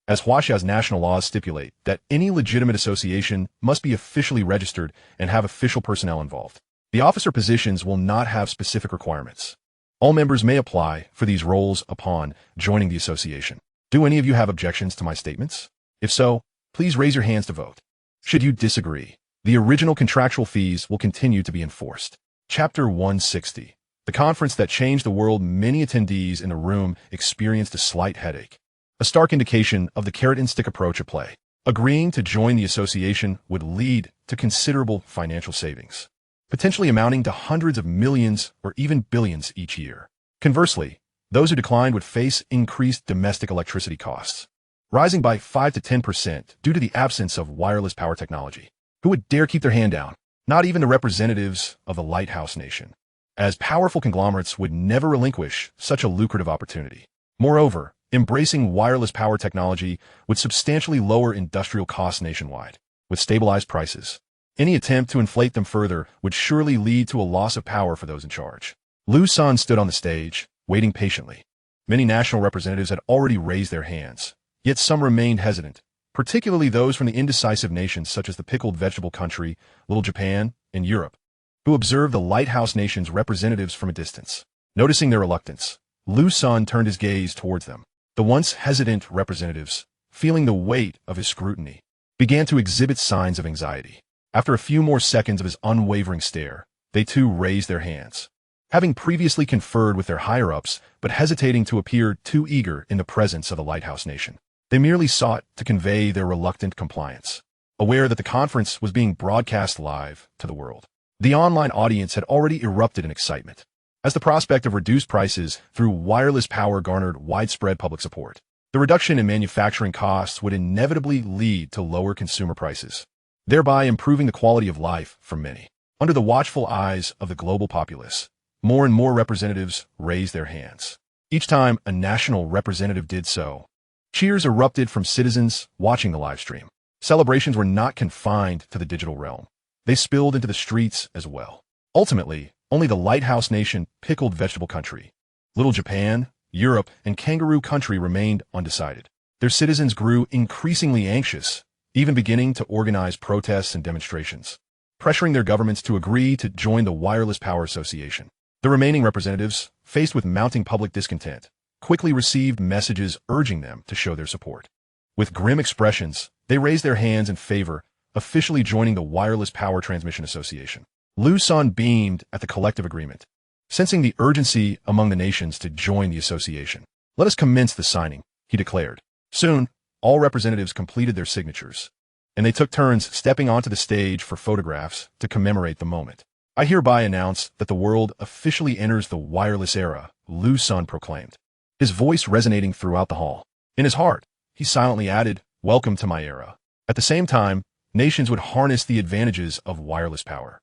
S1: as Huaxia's national laws stipulate that any legitimate association must be officially registered and have official personnel involved. The officer positions will not have specific requirements. All members may apply for these roles upon joining the association. Do any of you have objections to my statements? If so, please raise your hands to vote. Should you disagree, the original contractual fees will continue to be enforced. Chapter 160. The conference that changed the world. Many attendees in the room experienced a slight headache, a stark indication of the carrot and stick approach at play. Agreeing to join the association would lead to considerable financial savings, potentially amounting to hundreds of millions or even billions each year. Conversely, those who declined would face increased domestic electricity costs, rising by 5 to 10% due to the absence of wireless power technology. Who would dare keep their hand down? Not even the representatives of the lighthouse nation, as powerful conglomerates would never relinquish such a lucrative opportunity. Moreover, embracing wireless power technology would substantially lower industrial costs nationwide, with stabilized prices. Any attempt to inflate them further would surely lead to a loss of power for those in charge. Liu Sen stood on the stage, waiting patiently. Many national representatives had already raised their hands, yet some remained hesitant, particularly those from the indecisive nations such as the pickled vegetable country, Little Japan, and Europe, who observed the lighthouse nation's representatives from a distance. Noticing their reluctance, Liu Sen turned his gaze towards them. The once hesitant representatives, feeling the weight of his scrutiny, began to exhibit signs of anxiety. After a few more seconds of his unwavering stare, they too raised their hands. Having previously conferred with their higher-ups, but hesitating to appear too eager in the presence of the lighthouse nation, they merely sought to convey their reluctant compliance, aware that the conference was being broadcast live to the world. The online audience had already erupted in excitement, as the prospect of reduced prices through wireless power garnered widespread public support. The reduction in manufacturing costs would inevitably lead to lower consumer prices, thereby improving the quality of life for many. Under the watchful eyes of the global populace, more and more representatives raised their hands. Each time a national representative did so, cheers erupted from citizens watching the live stream. Celebrations were not confined to the digital realm. They spilled into the streets as well. Ultimately, only the lighthouse nation, pickled vegetable country, Little Japan, Europe, and kangaroo country remained undecided. Their citizens grew increasingly anxious, even beginning to organize protests and demonstrations, pressuring their governments to agree to join the Wireless Power Association. The remaining representatives, faced with mounting public discontent, quickly received messages urging them to show their support. With grim expressions, they raised their hands in favor, officially joining the Wireless Power Transmission Association. Liu Sen beamed at the collective agreement, sensing the urgency among the nations to join the association. "Let us commence the signing," he declared. Soon, all representatives completed their signatures, and they took turns stepping onto the stage for photographs to commemorate the moment. "I hereby announce that the world officially enters the wireless era," Liu Sen proclaimed, his voice resonating throughout the hall. In his heart, he silently added, "Welcome to my era." At the same time, nations would harness the advantages of wireless power,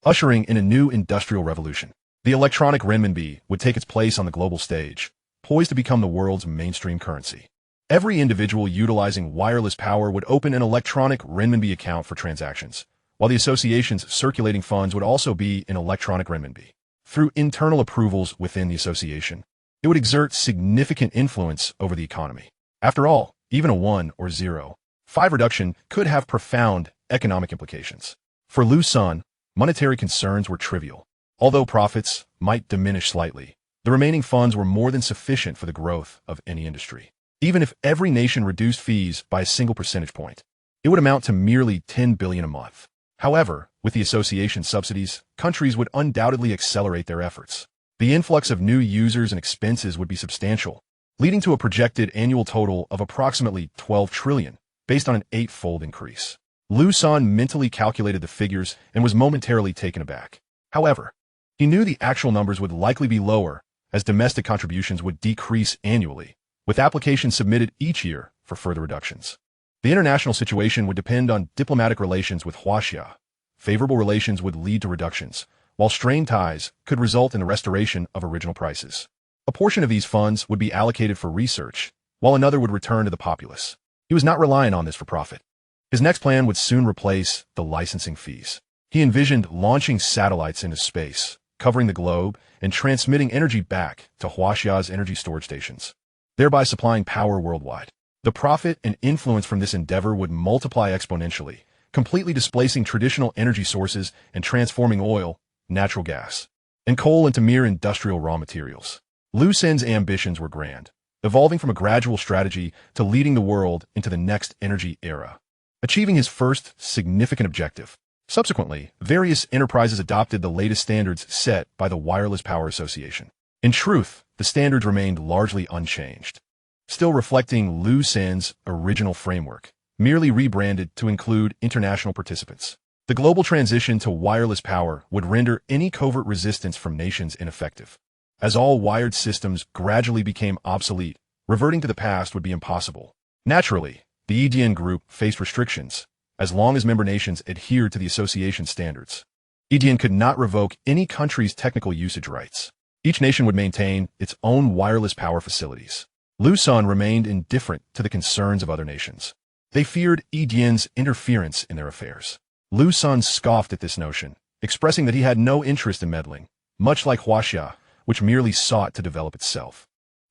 S1: ushering in a new industrial revolution. The electronic renminbi would take its place on the global stage, poised to become the world's mainstream currency. Every individual utilizing wireless power would open an electronic renminbi account for transactions, while the association's circulating funds would also be in electronic renminbi. Through internal approvals within the association, it would exert significant influence over the economy. After all, even a 1 or 0.5 reduction could have profound economic implications. For Liu Sen, monetary concerns were trivial. Although profits might diminish slightly, the remaining funds were more than sufficient for the growth of any industry. Even if every nation reduced fees by a single percentage point, it would amount to merely 10 billion a month. However, with the association subsidies, countries would undoubtedly accelerate their efforts. The influx of new users and expenses would be substantial, leading to a projected annual total of approximately 12 trillion, based on an 8-fold increase. Liu Sen mentally calculated the figures and was momentarily taken aback. However, he knew the actual numbers would likely be lower, as domestic contributions would decrease annually, with applications submitted each year for further reductions. The international situation would depend on diplomatic relations with Huaxia. Favorable relations would lead to reductions, while strained ties could result in the restoration of original prices. A portion of these funds would be allocated for research, while another would return to the populace. He was not relying on this for profit. His next plan would soon replace the licensing fees. He envisioned launching satellites into space, covering the globe, and transmitting energy back to Huaxia's energy storage stations, thereby supplying power worldwide. The profit and influence from this endeavor would multiply exponentially, completely displacing traditional energy sources and transforming oil, natural gas, and coal into mere industrial raw materials. Liu Sen's ambitions were grand, evolving from a gradual strategy to leading the world into the next energy era, achieving his first significant objective. Subsequently, various enterprises adopted the latest standards set by the Wireless Power Association. In truth, the standards remained largely unchanged, still reflecting Liu Sen's original framework, merely rebranded to include international participants. The global transition to wireless power would render any covert resistance from nations ineffective. As all wired systems gradually became obsolete, reverting to the past would be impossible. Naturally, the EDN group faced restrictions, as long as member nations adhered to the association standards. EDN could not revoke any country's technical usage rights. Each nation would maintain its own wireless power facilities. Liu Sen remained indifferent to the concerns of other nations. They feared EDN's interference in their affairs. Liu Sen scoffed at this notion, expressing that he had no interest in meddling, much like Huaxia, which merely sought to develop itself.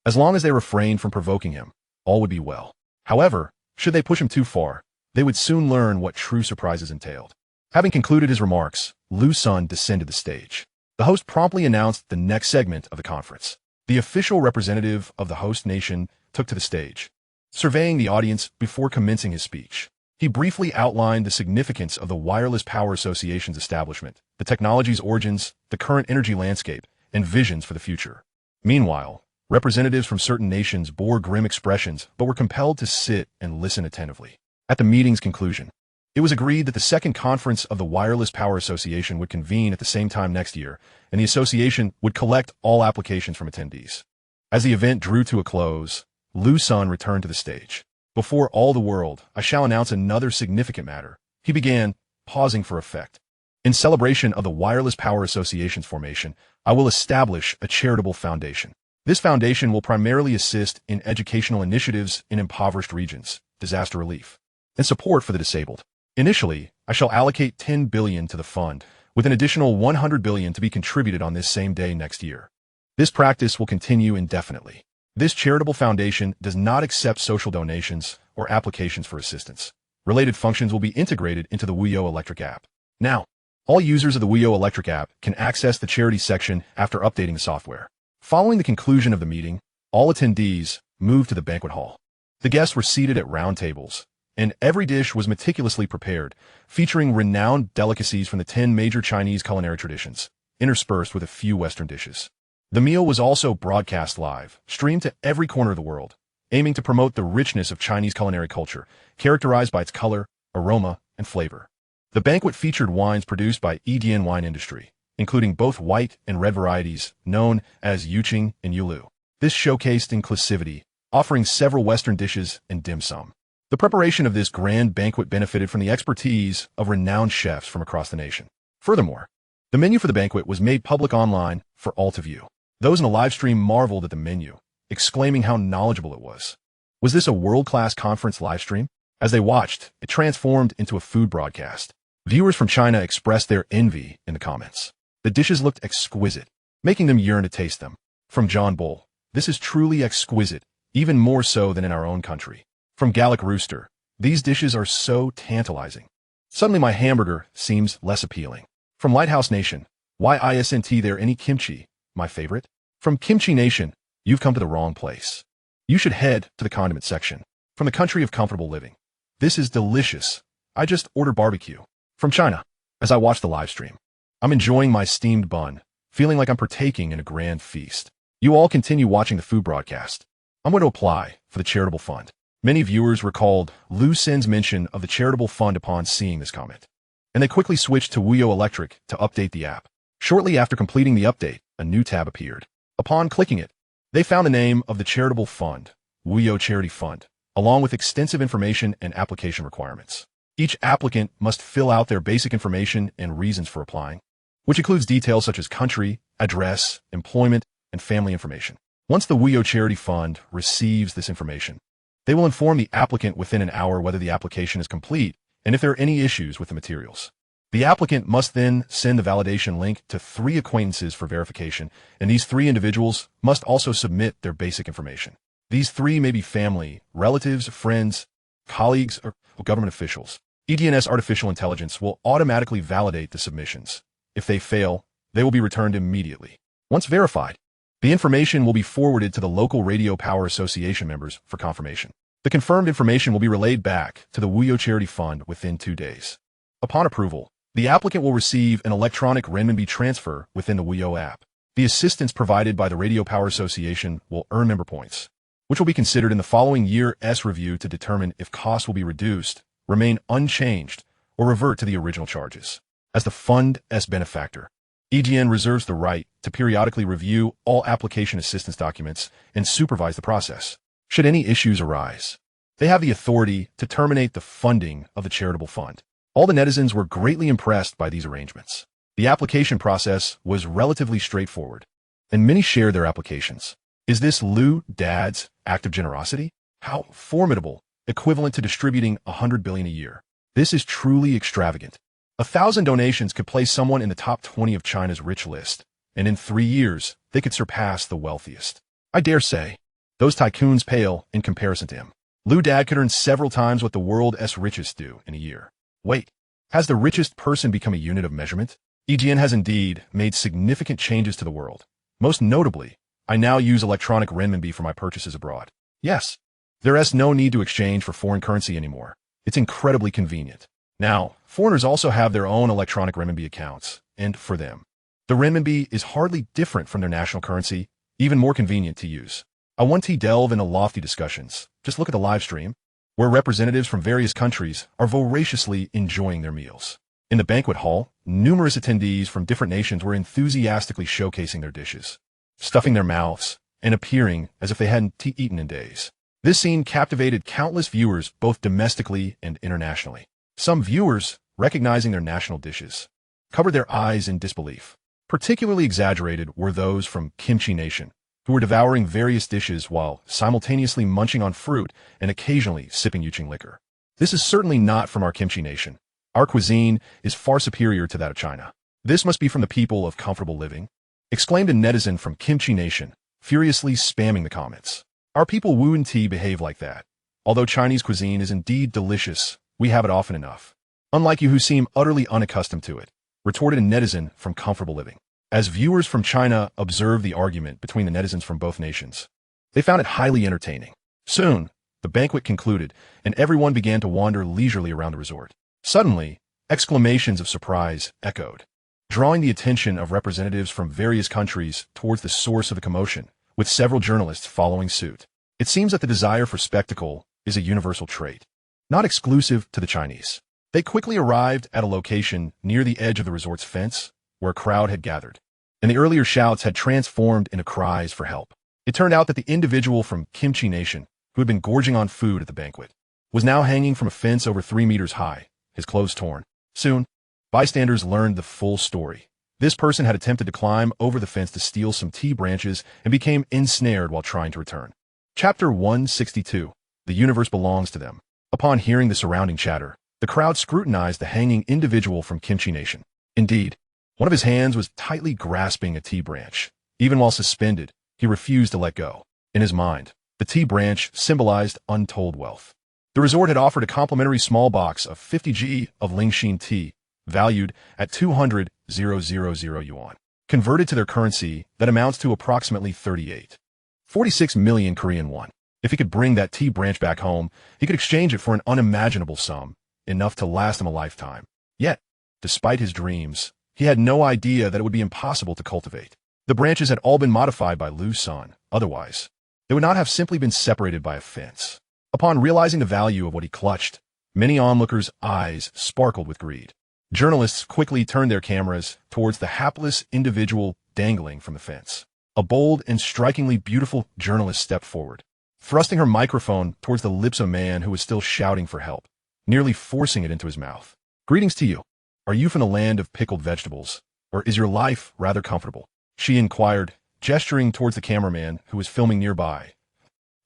S1: As long as they refrained from provoking him, all would be well. However, should they push him too far, they would soon learn what true surprises entailed. Having concluded his remarks, Liu Sen descended the stage. The host promptly announced the next segment of the conference. The official representative of the host nation took to the stage, surveying the audience before commencing his speech. He briefly outlined the significance of the Wireless Power Association's establishment, the technology's origins, the current energy landscape, and visions for the future. Meanwhile, representatives from certain nations bore grim expressions but were compelled to sit and listen attentively. At the meeting's conclusion, it was agreed that the second conference of the Wireless Power Association would convene at the same time next year, and the association would collect all applications from attendees. As the event drew to a close, Liu Sen returned to the stage. Before all the world, I shall announce another significant matter, he began, pausing for effect. In celebration of the Wireless Power Association's formation, I will establish a charitable foundation. This foundation will primarily assist in educational initiatives in impoverished regions, disaster relief, and support for the disabled. Initially, I shall allocate 10 billion to the fund, with an additional 100 billion to be contributed on this same day next year. This practice will continue indefinitely. This charitable foundation does not accept social donations or applications for assistance. Related functions will be integrated into the Wuyo Electric app. Now, all users of the Wuyo Electric app can access the charity section after updating the software. Following the conclusion of the meeting, all attendees moved to the banquet hall. The guests were seated at round tables, and every dish was meticulously prepared, featuring renowned delicacies from the 10 major Chinese culinary traditions, interspersed with a few Western dishes. The meal was also broadcast live, streamed to every corner of the world, aiming to promote the richness of Chinese culinary culture, characterized by its color, aroma, and flavor. The banquet featured wines produced by EDN Wine Industry, including both white and red varieties, known as Yuqing and Yulu. This showcased inclusivity, offering several Western dishes and dim sum. The preparation of this grand banquet benefited from the expertise of renowned chefs from across the nation. Furthermore, the menu for the banquet was made public online for all to view. Those in the live stream marveled at the menu, exclaiming how knowledgeable it was. Was this a world-class conference live stream? As they watched, it transformed into a food broadcast. Viewers from China expressed their envy in the comments. The dishes looked exquisite, making them yearn to taste them. From John Bull, this is truly exquisite, even more so than in our own country. From Gallic Rooster, these dishes are so tantalizing. Suddenly my hamburger seems less appealing. From Lighthouse Nation, Why isn't there any kimchi, my favorite? From Kimchi Nation, you've come to the wrong place. You should head to the condiment section. From the country of comfortable living. This is delicious. I just ordered barbecue. From China. As I watch the live stream, I'm enjoying my steamed bun, feeling like I'm partaking in a grand feast. You all continue watching the food broadcast. I'm going to apply for the charitable fund. Many viewers recalled Liu Sen's mention of the charitable fund upon seeing this comment, and they quickly switched to Wuyo Electric to update the app. Shortly after completing the update, a new tab appeared. Upon clicking it, they found the name of the charitable fund, Wuyo Charity Fund, along with extensive information and application requirements. Each applicant must fill out their basic information and reasons for applying, which includes details such as country, address, employment, and family information. Once the Wuyo Charity Fund receives this information, they will inform the applicant within an hour whether the application is complete and if there are any issues with the materials. The applicant must then send the validation link to 3 acquaintances for verification, and these 3 individuals must also submit their basic information. These 3 may be family, relatives, friends, colleagues, or government officials. EDNS Artificial Intelligence will automatically validate the submissions. If they fail, they will be returned immediately. Once verified, the information will be forwarded to the local Radio Power Association members for confirmation. The confirmed information will be relayed back to the Wuyo Charity Fund within 2 days. Upon approval, the applicant will receive an electronic renminbi transfer within the Wuyo app. The assistance provided by the Radio Power Association will earn member points, which will be considered in the following year's review to determine if costs will be reduced, remain unchanged, or revert to the original charges. As the fund's benefactor, EGN reserves the right to periodically review all application assistance documents and supervise the process. Should any issues arise, they have the authority to terminate the funding of the charitable fund. All the netizens were greatly impressed by these arrangements. The application process was relatively straightforward, and many shared their applications. Is this Liu Dad's act of generosity? How formidable, equivalent to distributing 100 billion a year. This is truly extravagant. 1,000 donations could place someone in the top 20 of China's rich list, and in 3 years, they could surpass the wealthiest. I dare say, those tycoons pale in comparison to him. Liu Dad could earn several times what the world's richest do in a year. Wait, has the richest person become a unit of measurement? EGN has indeed made significant changes to the world. Most notably, I now use electronic renminbi for my purchases abroad. Yes, there is no need to exchange for foreign currency anymore. It's incredibly convenient. Now, foreigners also have their own electronic renminbi accounts, and for them, the renminbi is hardly different from their national currency, even more convenient to use. I want to delve into lofty discussions. Just look at the live stream, where representatives from various countries are voraciously enjoying their meals. In the banquet hall, numerous attendees from different nations were enthusiastically showcasing their dishes, stuffing their mouths, and appearing as if they hadn't eaten in days. This scene captivated countless viewers both domestically and internationally. Some viewers, recognizing their national dishes, covered their eyes in disbelief. Particularly exaggerated were those from Kimchi Nation, who were devouring various dishes while simultaneously munching on fruit and occasionally sipping Yuching liquor. This is certainly not from our Kimchi Nation. Our cuisine is far superior to that of China. This must be from the people of comfortable living, exclaimed a netizen from Kimchi Nation, furiously spamming the comments. Our people wouldn't behave like that. Although Chinese cuisine is indeed delicious, we have it often enough. Unlike you who seem utterly unaccustomed to it, retorted a netizen from comfortable living. As viewers from China observed the argument between the netizens from both nations, they found it highly entertaining. Soon, the banquet concluded, and everyone began to wander leisurely around the resort. Suddenly, exclamations of surprise echoed, drawing the attention of representatives from various countries towards the source of the commotion, with several journalists following suit. It seems that the desire for spectacle is a universal trait, not exclusive to the Chinese. They quickly arrived at a location near the edge of the resort's fence, where a crowd had gathered, and the earlier shouts had transformed into cries for help. It turned out that the individual from Kimchi Nation, who had been gorging on food at the banquet, was now hanging from a fence over 3 meters high, his clothes torn. Soon, bystanders learned the full story. This person had attempted to climb over the fence to steal some tea branches and became ensnared while trying to return. Chapter 162. The universe belongs to them. Upon hearing the surrounding chatter, the crowd scrutinized the hanging individual from Kimchi Nation. Indeed, one of his hands was tightly grasping a tea branch. Even while suspended, he refused to let go. In his mind, the tea branch symbolized untold wealth. The resort had offered a complimentary small box of 50 g of Lingxin tea, valued at 200 yuan. Converted to their currency, that amounts to approximately 46 million Korean won. If he could bring that tea branch back home, he could exchange it for an unimaginable sum, enough to last him a lifetime. Yet, despite his dreams, he had no idea that it would be impossible to cultivate. The branches had all been modified by Liu Sen, otherwise, they would not have simply been separated by a fence. Upon realizing the value of what he clutched, many onlookers' eyes sparkled with greed. Journalists quickly turned their cameras towards the hapless individual dangling from the fence. A bold and strikingly beautiful journalist stepped forward, thrusting her microphone towards the lips of a man who was still shouting for help, nearly forcing it into his mouth. "Greetings to you. Are you from the land of pickled vegetables, or is your life rather comfortable?" she inquired, gesturing towards the cameraman who was filming nearby.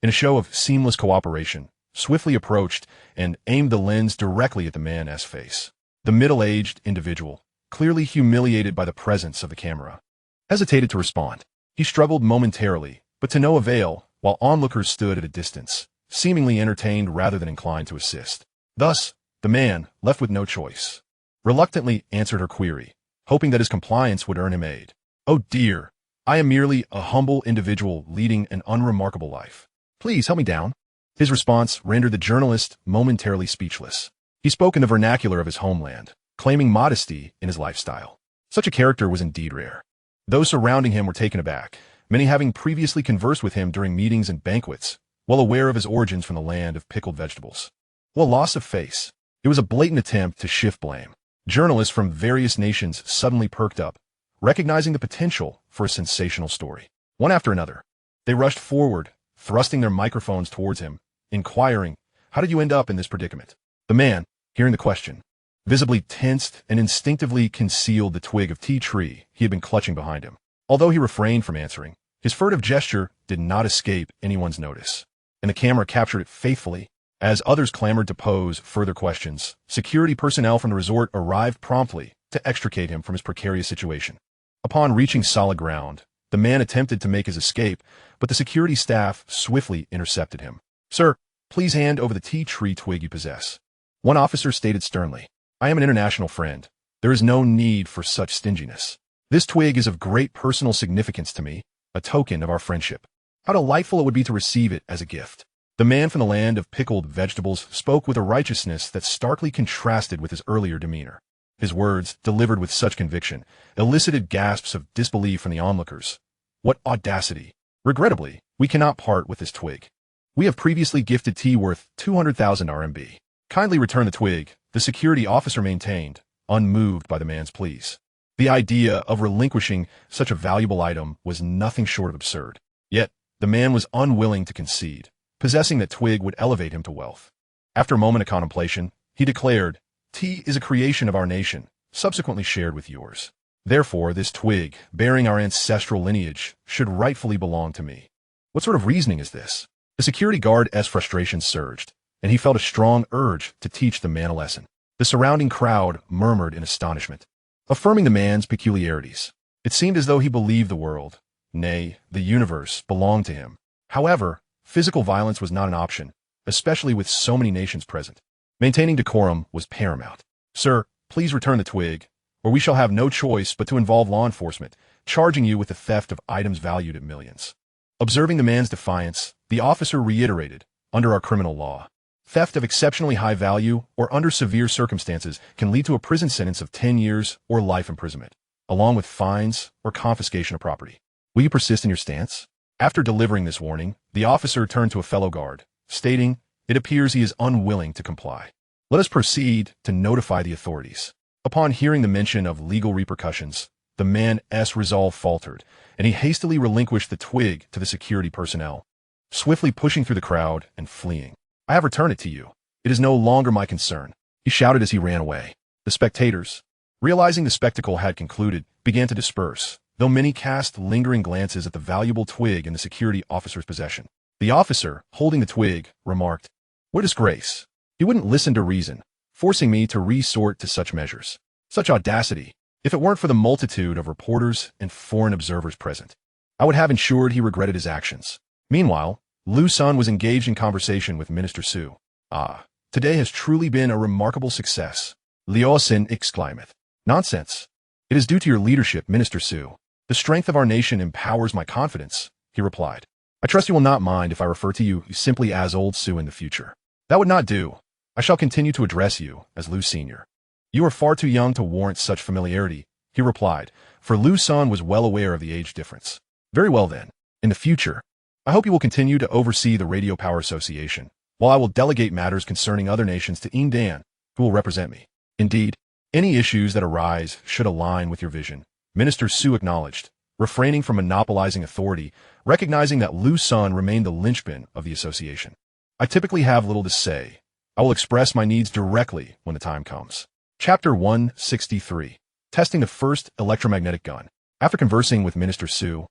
S1: In a show of seamless cooperation, swiftly approached and aimed the lens directly at the man's face. The middle-aged individual, clearly humiliated by the presence of the camera, hesitated to respond. He struggled momentarily, but to no avail, while onlookers stood at a distance, seemingly entertained rather than inclined to assist. Thus, the man, left with no choice, reluctantly answered her query, hoping that his compliance would earn him aid. "Oh dear, I am merely a humble individual leading an unremarkable life. Please help me down." His response rendered the journalist momentarily speechless. He spoke in the vernacular of his homeland, claiming modesty in his lifestyle. Such a character was indeed rare. Those surrounding him were taken aback, many having previously conversed with him during meetings and banquets, well aware of his origins from the land of pickled vegetables. Well, loss of face. It was a blatant attempt to shift blame. Journalists from various nations suddenly perked up, recognizing the potential for a sensational story. One after another, they rushed forward, thrusting their microphones towards him, inquiring, "How did you end up in this predicament?" The man, hearing the question, visibly tensed and instinctively concealed the twig of tea tree he had been clutching behind him. Although he refrained from answering, his furtive gesture did not escape anyone's notice, and the camera captured it faithfully. As others clamored to pose further questions, security personnel from the resort arrived promptly to extricate him from his precarious situation. Upon reaching solid ground, the man attempted to make his escape, but the security staff swiftly intercepted him. "Sir, please hand over the tea tree twig you possess," one officer stated sternly. "I am an international friend. There is no need for such stinginess. This twig is of great personal significance to me, a token of our friendship. How delightful it would be to receive it as a gift." The man from the land of pickled vegetables spoke with a righteousness that starkly contrasted with his earlier demeanor. His words, delivered with such conviction, elicited gasps of disbelief from the onlookers. "What audacity! Regrettably, we cannot part with this twig. We have previously gifted tea worth 200,000 RMB. Kindly return the twig," the security officer maintained, unmoved by the man's pleas. The idea of relinquishing such a valuable item was nothing short of absurd. Yet, the man was unwilling to concede. Possessing that twig would elevate him to wealth. After a moment of contemplation, he declared, "Tea is a creation of our nation, subsequently shared with yours. Therefore, this twig, bearing our ancestral lineage, should rightfully belong to me." What sort of reasoning is this? The security guard's frustration surged, and he felt a strong urge to teach the man a lesson. The surrounding crowd murmured in astonishment, affirming the man's peculiarities. It seemed as though he believed the world, nay, the universe, belonged to him. However, physical violence was not an option, especially with so many nations present. Maintaining decorum was paramount. "Sir, please return the twig, or we shall have no choice but to involve law enforcement, charging you with the theft of items valued at millions." Observing the man's defiance, the officer reiterated, "Under our criminal law, theft of exceptionally high value or under severe circumstances can lead to a prison sentence of 10 years or life imprisonment, along with fines or confiscation of property. Will you persist in your stance?" After delivering this warning, the officer turned to a fellow guard, stating, "It appears he is unwilling to comply. Let us proceed to notify the authorities." Upon hearing the mention of legal repercussions, the man's resolve faltered, and he hastily relinquished the twig to the security personnel, swiftly pushing through the crowd and fleeing. "I have returned it to you. It is no longer my concern," he shouted as he ran away. The spectators, realizing the spectacle had concluded, began to disperse, though many cast lingering glances at the valuable twig in the security officer's possession. The officer, holding the twig, remarked, "What disgrace! He wouldn't listen to reason, forcing me to resort to such measures. Such audacity! If it weren't for the multitude of reporters and foreign observers present, I would have ensured he regretted his actions." Meanwhile, Liu Sen was engaged in conversation with Minister Su. "Ah, today has truly been a remarkable success," Liu Sen exclaimed. "Nonsense. "It is due to your leadership, Minister Su. The strength of our nation empowers my confidence," he replied. "I trust you will not mind if I refer to you simply as Old Su in the future." "That would not do. I shall continue to address you as Liu Sr. "You are far too young to warrant such familiarity," he replied, for Liu Sen was well aware of the age difference. "Very well then. In the future, I hope you will continue to oversee the Radio Power Association, while I will delegate matters concerning other nations to Yin Dan, who will represent me. Indeed, any issues that arise should align with your vision," Minister Su acknowledged, refraining from monopolizing authority, recognizing that Liu Sen remained the linchpin of the association. "I typically have little to say. I will express my needs directly when the time comes." Chapter 163. Testing the first electromagnetic gun. After conversing with Minister Su,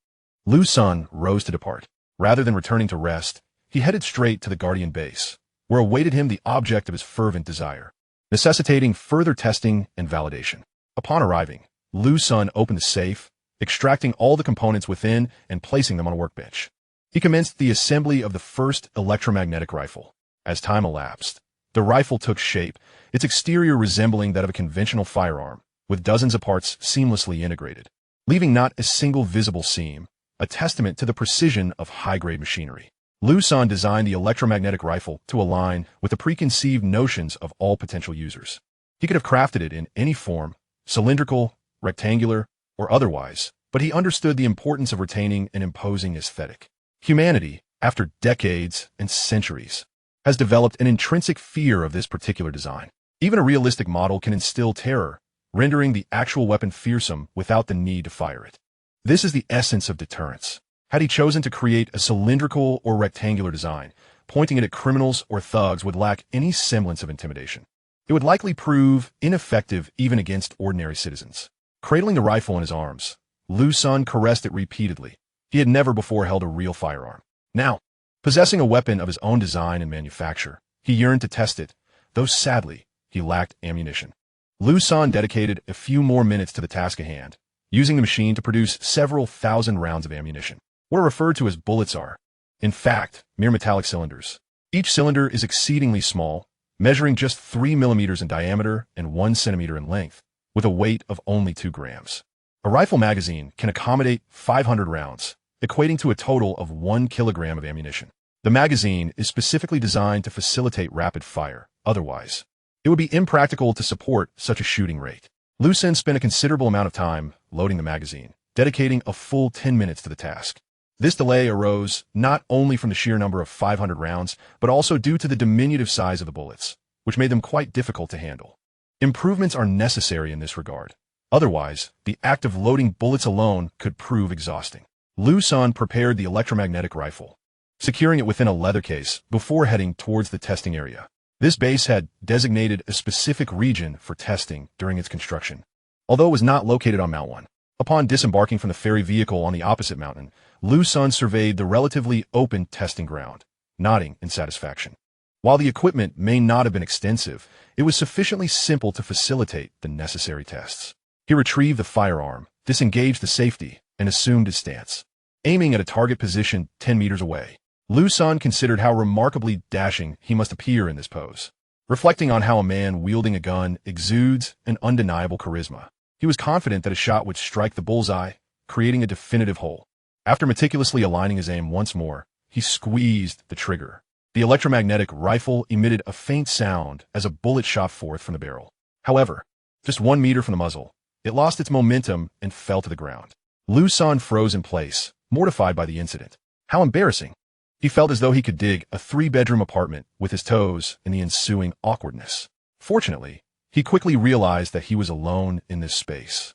S1: Liu Sen rose to depart. Rather than returning to rest, he headed straight to the Guardian base, where awaited him the object of his fervent desire, necessitating further testing and validation. Upon arriving, Liu Sen opened the safe, extracting all the components within and placing them on a workbench. He commenced the assembly of the first electromagnetic rifle. As time elapsed, the rifle took shape, its exterior resembling that of a conventional firearm, with dozens of parts seamlessly integrated, leaving not a single visible seam, a testament to the precision of high-grade machinery. Liu Sen designed the electromagnetic rifle to align with the preconceived notions of all potential users. He could have crafted it in any form, cylindrical, rectangular, or otherwise, but he understood the importance of retaining an imposing aesthetic. Humanity, after decades and centuries, has developed an intrinsic fear of this particular design. Even a realistic model can instill terror, rendering the actual weapon fearsome without the need to fire it. This is the essence of deterrence. Had he chosen to create a cylindrical or rectangular design, pointing it at criminals or thugs would lack any semblance of intimidation. It would likely prove ineffective even against ordinary citizens. Cradling the rifle in his arms, Liu Sen caressed it repeatedly. He had never before held a real firearm. Now, possessing a weapon of his own design and manufacture, he yearned to test it, though sadly, he lacked ammunition. Liu Sen dedicated a few more minutes to the task at hand, using the machine to produce several thousand rounds of ammunition. What are referred to as bullets are, in fact, mere metallic cylinders. Each cylinder is exceedingly small, measuring just 3 millimeters in diameter and 1 centimeter in length, with a weight of only 2 grams. A rifle magazine can accommodate 500 rounds, equating to a total of 1 kilogram of ammunition. The magazine is specifically designed to facilitate rapid fire. Otherwise, it would be impractical to support such a shooting rate. Liu Sen spent a considerable amount of time loading the magazine, dedicating a full 10 minutes to the task. This delay arose not only from the sheer number of 500 rounds, but also due to the diminutive size of the bullets, which made them quite difficult to handle. Improvements are necessary in this regard. Otherwise, the act of loading bullets alone could prove exhausting. Liu Sen prepared the electromagnetic rifle, securing it within a leather case before heading towards the testing area. This base had designated a specific region for testing during its construction, although it was not located on Mount 1. Upon disembarking from the ferry vehicle on the opposite mountain, Liu Sen surveyed the relatively open testing ground, nodding in satisfaction. While the equipment may not have been extensive, it was sufficiently simple to facilitate the necessary tests. He retrieved the firearm, disengaged the safety, and assumed his stance. Aiming at a target position 10 meters away, Liu Sen considered how remarkably dashing he must appear in this pose. Reflecting on how a man wielding a gun exudes an undeniable charisma, he was confident that a shot would strike the bullseye, creating a definitive hole. After meticulously aligning his aim once more, he squeezed the trigger. The electromagnetic rifle emitted a faint sound as a bullet shot forth from the barrel. However, just 1 meter from the muzzle, it lost its momentum and fell to the ground. Liu Sen froze in place, mortified by the incident. How embarrassing! He felt as though he could dig a 3-bedroom apartment with his toes in the ensuing awkwardness. Fortunately, he quickly realized that he was alone in this space,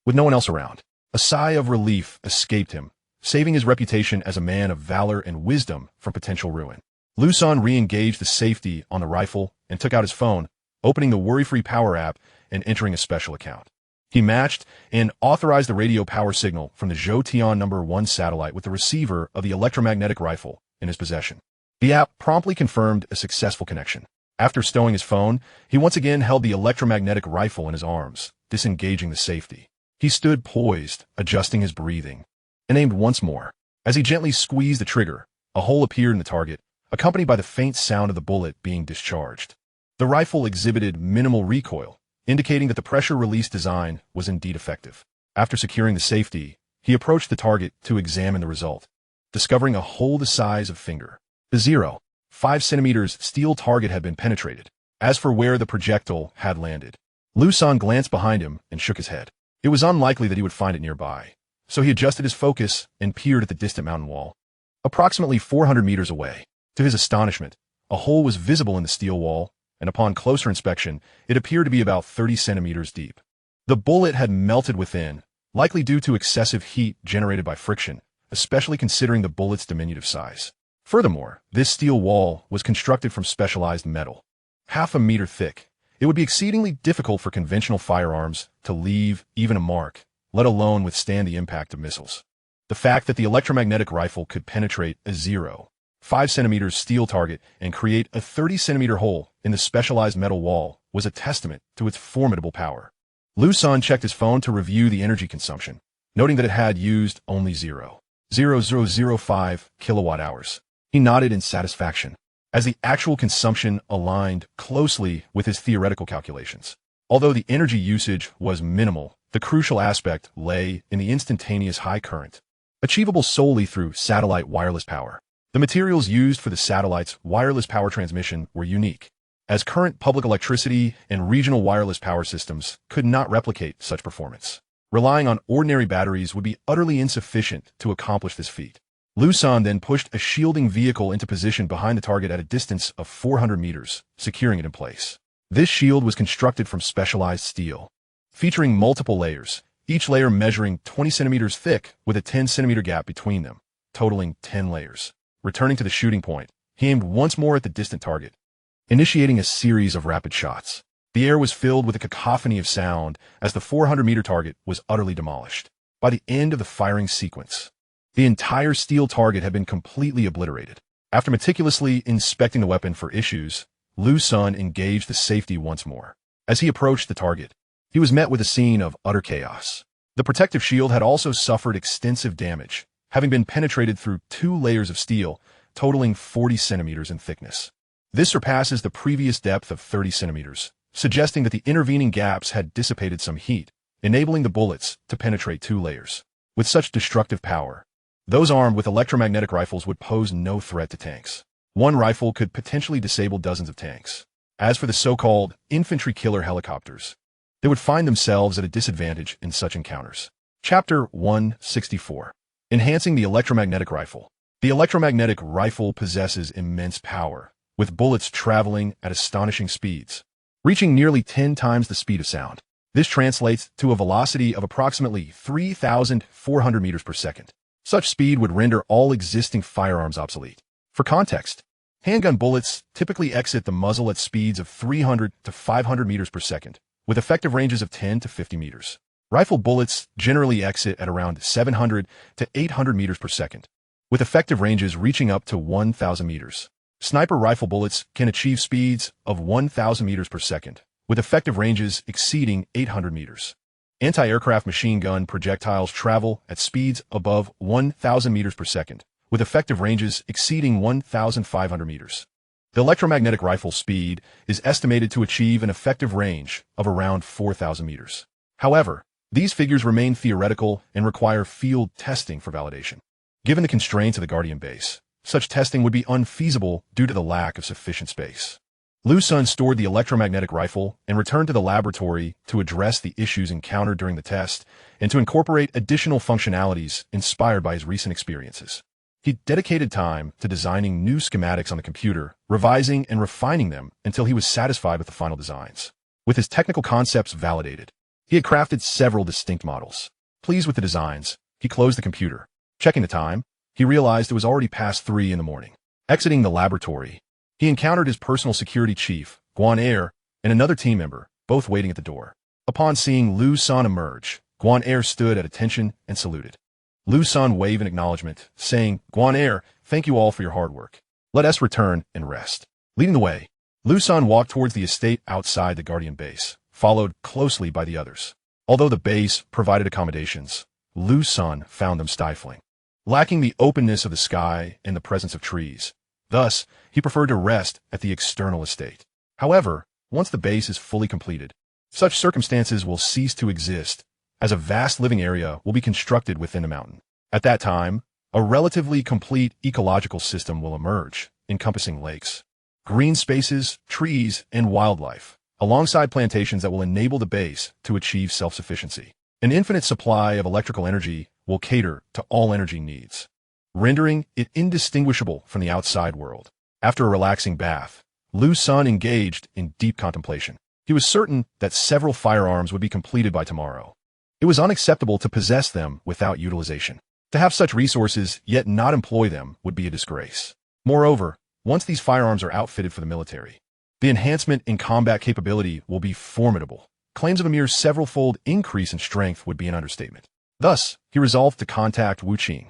S1: with no one else around. A sigh of relief escaped him, saving his reputation as a man of valor and wisdom from potential ruin. Liu Sen re-engaged the safety on the rifle and took out his phone, opening the worry-free power app and entering a special account. He matched and authorized the radio power signal from the Zhou No. 1 satellite with the receiver of the electromagnetic rifle in his possession. The app promptly confirmed a successful connection. After stowing his phone, he once again held the electromagnetic rifle in his arms, disengaging the safety. He stood poised, adjusting his breathing, and aimed once more. As he gently squeezed the trigger, a hole appeared in the target, accompanied by the faint sound of the bullet being discharged. The rifle exhibited minimal recoil, indicating that the pressure release design was indeed effective. After securing the safety, he approached the target to examine the result, discovering a hole the size of finger. The 0.5 centimeters steel target had been penetrated. As for where the projectile had landed, Liu Sen glanced behind him and shook his head. It was unlikely that he would find it nearby, so he adjusted his focus and peered at the distant mountain wall. Approximately 400 meters away, to his astonishment, a hole was visible in the steel wall, and upon closer inspection, it appeared to be about 30 centimeters deep. The bullet had melted within, likely due to excessive heat generated by friction, especially considering the bullet's diminutive size. Furthermore, this steel wall was constructed from specialized metal. Half a meter thick, it would be exceedingly difficult for conventional firearms to leave even a mark, let alone withstand the impact of missiles. The fact that the electromagnetic rifle could penetrate a 0.5 centimeters steel target and create a 30-centimeter hole in the specialized metal wall was a testament to its formidable power. Liu Sen checked his phone to review the energy consumption, noting that it had used only 0.0005 kilowatt-hours. He nodded in satisfaction, as the actual consumption aligned closely with his theoretical calculations. Although the energy usage was minimal, the crucial aspect lay in the instantaneous high current, achievable solely through satellite wireless power. The materials used for the satellite's wireless power transmission were unique, as current public electricity and regional wireless power systems could not replicate such performance. Relying on ordinary batteries would be utterly insufficient to accomplish this feat. Liu Sen then pushed a shielding vehicle into position behind the target at a distance of 400 meters, securing it in place. This shield was constructed from specialized steel, featuring multiple layers, each layer measuring 20 centimeters thick with a 10-centimeter gap between them, totaling 10 layers. Returning to the shooting point, he aimed once more at the distant target, initiating a series of rapid shots. The air was filled with a cacophony of sound as the 400-meter target was utterly demolished. By the end of the firing sequence, the entire steel target had been completely obliterated. After meticulously inspecting the weapon for issues, Liu Sen engaged the safety once more. As he approached the target, he was met with a scene of utter chaos. The protective shield had also suffered extensive damage, having been penetrated through 2 layers of steel, totaling 40 centimeters in thickness. This surpasses the previous depth of 30 centimeters, suggesting that the intervening gaps had dissipated some heat, enabling the bullets to penetrate 2 layers. With such destructive power, those armed with electromagnetic rifles would pose no threat to tanks. One rifle could potentially disable dozens of tanks. As for the so-called infantry killer helicopters, they would find themselves at a disadvantage in such encounters. Chapter 164. Enhancing the electromagnetic rifle. The electromagnetic rifle possesses immense power, with bullets traveling at astonishing speeds, reaching nearly 10 times the speed of sound. This translates to a velocity of approximately 3,400 meters per second. Such speed would render all existing firearms obsolete. For context, handgun bullets typically exit the muzzle at speeds of 300 to 500 meters per second, with effective ranges of 10 to 50 meters. Rifle bullets generally exit at around 700 to 800 meters per second, with effective ranges reaching up to 1,000 meters. Sniper rifle bullets can achieve speeds of 1,000 meters per second, with effective ranges exceeding 800 meters. Anti-aircraft machine gun projectiles travel at speeds above 1,000 meters per second, with effective ranges exceeding 1,500 meters. The electromagnetic rifle's speed is estimated to achieve an effective range of around 4,000 meters. However, these figures remain theoretical and require field testing for validation. Given the constraints of the Guardian base, such testing would be unfeasible due to the lack of sufficient space. Liu Sen stored the electromagnetic rifle and returned to the laboratory to address the issues encountered during the test and to incorporate additional functionalities inspired by his recent experiences. He dedicated time to designing new schematics on the computer, revising and refining them until he was satisfied with the final designs. With his technical concepts validated, he had crafted several distinct models. Pleased with the designs, he closed the computer. Checking the time, he realized it was already past 3 in the morning. Exiting the laboratory, he encountered his personal security chief, Guan Er, and another team member, both waiting at the door. Upon seeing Liu Sen emerge, Guan Er stood at attention and saluted. Liu Sen waved in acknowledgement, saying, "Guan Er, thank you all for your hard work. Let us return and rest." Leading the way, Liu Sen walked towards the estate outside the Guardian base, followed closely by the others. Although the base provided accommodations, Liu Sen found them stifling, lacking the openness of the sky and the presence of trees. Thus, he preferred to rest at the external estate. However, once the base is fully completed, Such circumstances will cease to exist, as a vast living area will be constructed within the mountain. At that time, a relatively complete ecological system will emerge, encompassing lakes, green spaces, trees, and wildlife, alongside plantations that will enable the base to achieve self-sufficiency. An infinite supply of electrical energy will cater to all energy needs, rendering it indistinguishable from the outside world. After a relaxing bath, Liu Sen engaged in deep contemplation. He was certain that several firearms would be completed by tomorrow. It was unacceptable to possess them without utilization. To have such resources yet not employ them would be a disgrace. Moreover, once these firearms are outfitted for the military, the enhancement in combat capability will be formidable. Claims of a mere several-fold increase in strength would be an understatement. Thus, he resolved to contact Wu Qing,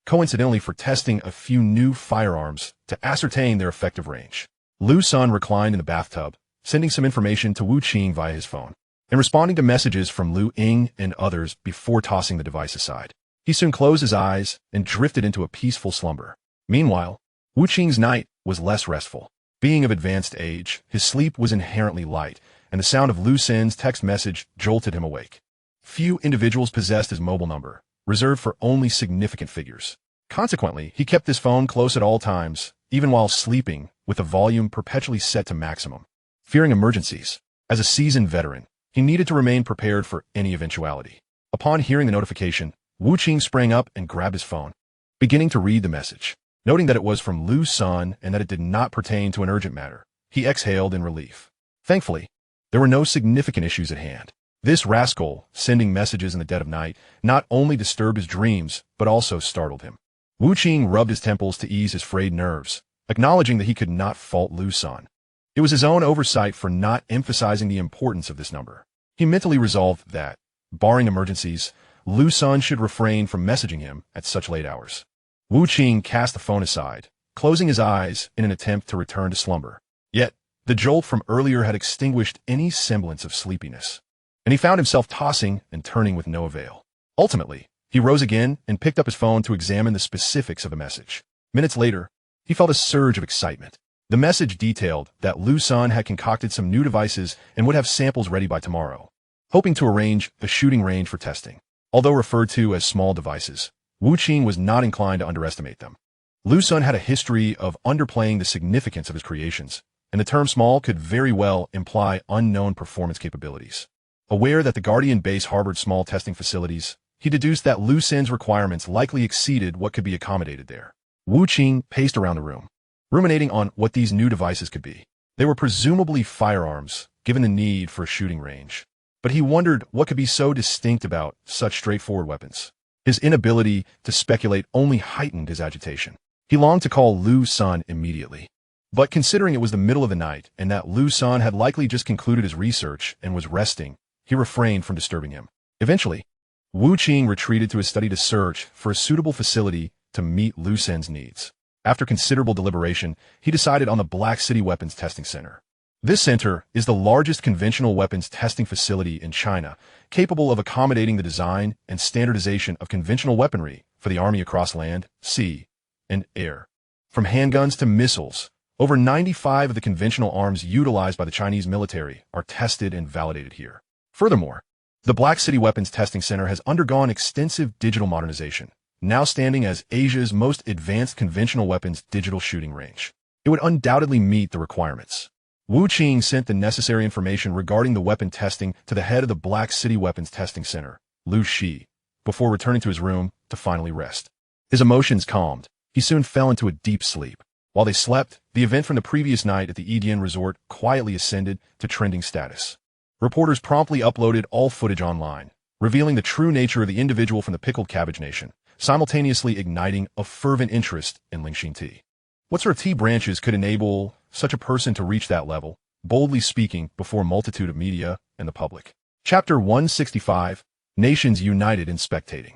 S1: coincidentally for testing a few new firearms to ascertain their effective range. Liu Sen reclined in the bathtub, sending some information to Wu Qing via his phone, and responding to messages from Liu Ying and others before tossing the device aside. He soon closed his eyes and drifted into a peaceful slumber. Meanwhile, Wu Qing's night was less restful. Being of advanced age, his sleep was inherently light, and the sound of Liu Sen's text message jolted him awake. Few individuals possessed his mobile number, reserved for only significant figures. Consequently, he kept his phone close at all times, even while sleeping, with the volume perpetually set to maximum. Fearing emergencies, as a seasoned veteran, he needed to remain prepared for any eventuality. Upon hearing the notification, Wu Qing sprang up and grabbed his phone, beginning to read the message. Noting that it was from Liu Sen and that it did not pertain to an urgent matter, he exhaled in relief. Thankfully, there were no significant issues at hand. This rascal, sending messages in the dead of night, not only disturbed his dreams, but also startled him. Wu Qing rubbed his temples to ease his frayed nerves, acknowledging that he could not fault Liu Sen. It was his own oversight for not emphasizing the importance of this number. He mentally resolved that, barring emergencies, Liu Sen should refrain from messaging him at such late hours. Wu Qing cast the phone aside, closing his eyes in an attempt to return to slumber. Yet, the jolt from earlier had extinguished any semblance of sleepiness, and he found himself tossing and turning with no avail. Ultimately, he rose again and picked up his phone to examine the specifics of the message. Minutes later, he felt a surge of excitement. The message detailed that Liu Sen had concocted some new devices and would have samples ready by tomorrow, hoping to arrange a shooting range for testing. Although referred to as small devices, Wu Qing was not inclined to underestimate them. Liu Sen had a history of underplaying the significance of his creations, and the term small could very well imply unknown performance capabilities. Aware that the Guardian base harbored small testing facilities, he deduced that Liu Sen's requirements likely exceeded what could be accommodated there. Wu Qing paced around the room, ruminating on what these new devices could be. They were presumably firearms, given the need for a shooting range. But he wondered what could be so distinct about such straightforward weapons. His inability to speculate only heightened his agitation. He longed to call Liu Sen immediately. But considering it was the middle of the night and that Liu Sen had likely just concluded his research and was resting, he refrained from disturbing him. Eventually, Wu Qing retreated to his study to search for a suitable facility to meet Liu Sen's needs. After considerable deliberation, he decided on the Black City Weapons Testing Center. This center is the largest conventional weapons testing facility in China, capable of accommodating the design and standardization of conventional weaponry for the army across land, sea, and air. From handguns to missiles, over 95 of the conventional arms utilized by the Chinese military are tested and validated here. Furthermore, the Black City Weapons Testing Center has undergone extensive digital modernization, now standing as Asia's most advanced conventional weapons digital shooting range. It would undoubtedly meet the requirements. Wu Qing sent the necessary information regarding the weapon testing to the head of the Black City Weapons Testing Center, Liu Shi, before returning to his room to finally rest. His emotions calmed, he soon fell into a deep sleep. While they slept, the event from the previous night at the Edian resort quietly ascended to trending status. Reporters promptly uploaded all footage online, revealing the true nature of the individual from the Pickled Cabbage Nation, simultaneously igniting a fervent interest in Lingxin tea. What sort of tea branches could enable such a person to reach that level, boldly speaking before a multitude of media and the public? Chapter 165, Nations United in Spectating.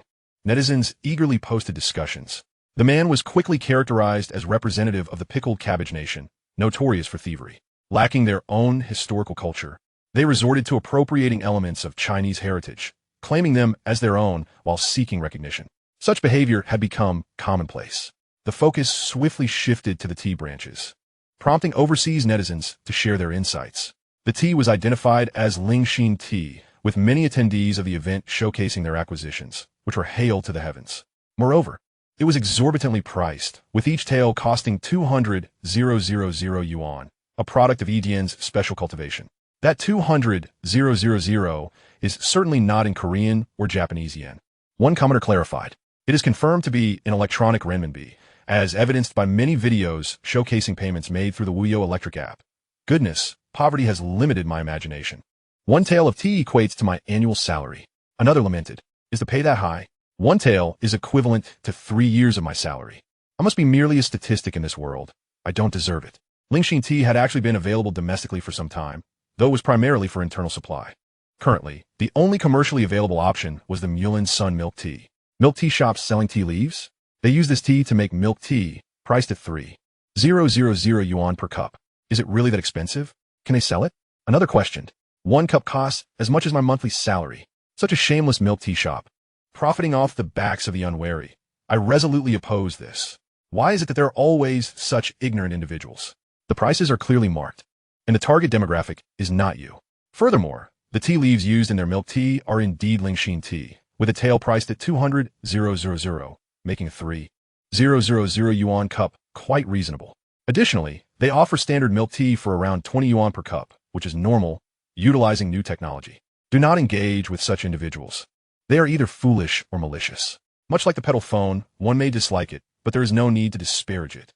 S1: Netizens eagerly posted discussions. The man was quickly characterized as representative of the Pickled Cabbage Nation, notorious for thievery. Lacking their own historical culture, they resorted to appropriating elements of Chinese heritage, claiming them as their own while seeking recognition. Such behavior had become commonplace. The focus swiftly shifted to the tea branches, prompting overseas netizens to share their insights. The tea was identified as Liu Sen tea, with many attendees of the event showcasing their acquisitions, which were hailed to the heavens. Moreover, it was exorbitantly priced, with each tael costing 200,000 yuan, a product of Edian's special cultivation. That 200,000 is certainly not in Korean or Japanese yen. One commenter clarified, it is confirmed to be in electronic renminbi, as evidenced by many videos showcasing payments made through the Wuyo Electric app. Goodness, poverty has limited my imagination. One tael of tea equates to my annual salary. Another lamented, is the pay that high? One tael is equivalent to 3 years of my salary. I must be merely a statistic in this world. I don't deserve it. Liu Sen tea had actually been available domestically for some time, though it was primarily for internal supply. Currently, the only commercially available option was the Liu Sen milk tea. Milk tea shops selling tea leaves? They use this tea to make milk tea, priced at 3,000 yuan per cup. Is it really that expensive? Can they sell it? Another questioned. 1 cup costs as much as my monthly salary. Such a shameless milk tea shop, profiting off the backs of the unwary. I resolutely oppose this. Why is it that there are always such ignorant individuals? The prices are clearly marked, and the target demographic is not you. Furthermore, the tea leaves used in their milk tea are indeed Liu Sen tea, with a tael priced at 200,000, making a 3,000 yuan cup quite reasonable. Additionally, they offer standard milk tea for around 20 yuan per cup, which is normal, utilizing new technology. Do not engage with such individuals. They are either foolish or malicious. Much like the pedal phone, one may dislike it, but there is no need to disparage it.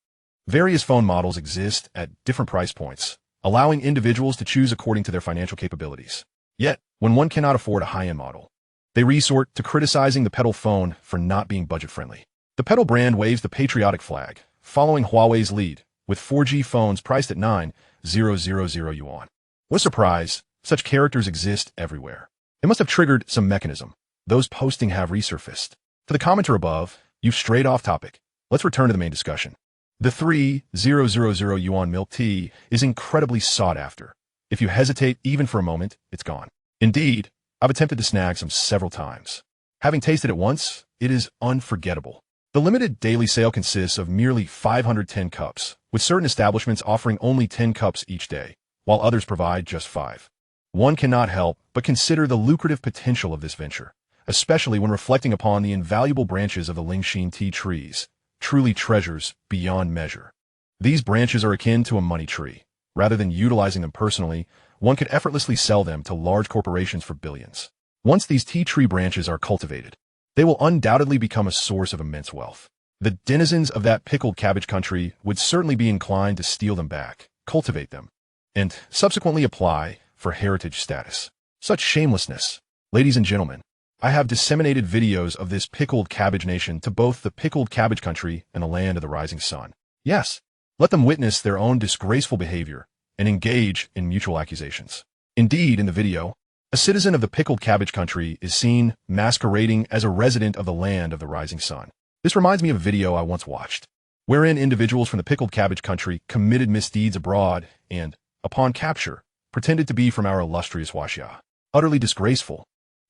S1: Various phone models exist at different price points, allowing individuals to choose according to their financial capabilities. Yet, when one cannot afford a high-end model, they resort to criticizing the pedal phone for not being budget-friendly. The pedal brand waves the patriotic flag, following Huawei's lead, with 4G phones priced at 9,000 yuan. What a surprise, such characters exist everywhere. It must have triggered some mechanism. Those posting have resurfaced. To the commenter above, you've strayed off topic. Let's return to the main discussion. The 3,000 yuan milk tea is incredibly sought after. If you hesitate even for a moment, it's gone. Indeed, I've attempted to snag some several times. Having tasted it once, it is unforgettable. The limited daily sale consists of merely 510 cups, with certain establishments offering only 10 cups each day, while others provide just 5. One cannot help but consider the lucrative potential of this venture, especially when reflecting upon the invaluable branches of the Liu Sen tea trees, truly treasures beyond measure. These branches are akin to a money tree. Rather than utilizing them personally, one could effortlessly sell them to large corporations for billions. Once these tea tree branches are cultivated, they will undoubtedly become a source of immense wealth. The denizens of that pickled cabbage country would certainly be inclined to steal them back, cultivate them, and subsequently apply for heritage status. Such shamelessness. Ladies and gentlemen, I have disseminated videos of this pickled cabbage nation to both the pickled cabbage country and the land of the rising sun. Yes, let them witness their own disgraceful behavior and engage in mutual accusations. Indeed, in the video, a citizen of the pickled cabbage country is seen masquerading as a resident of the land of the rising sun. This reminds me of a video I once watched, wherein individuals from the pickled cabbage country committed misdeeds abroad and, upon capture, pretended to be from our illustrious Huaxia. Utterly disgraceful.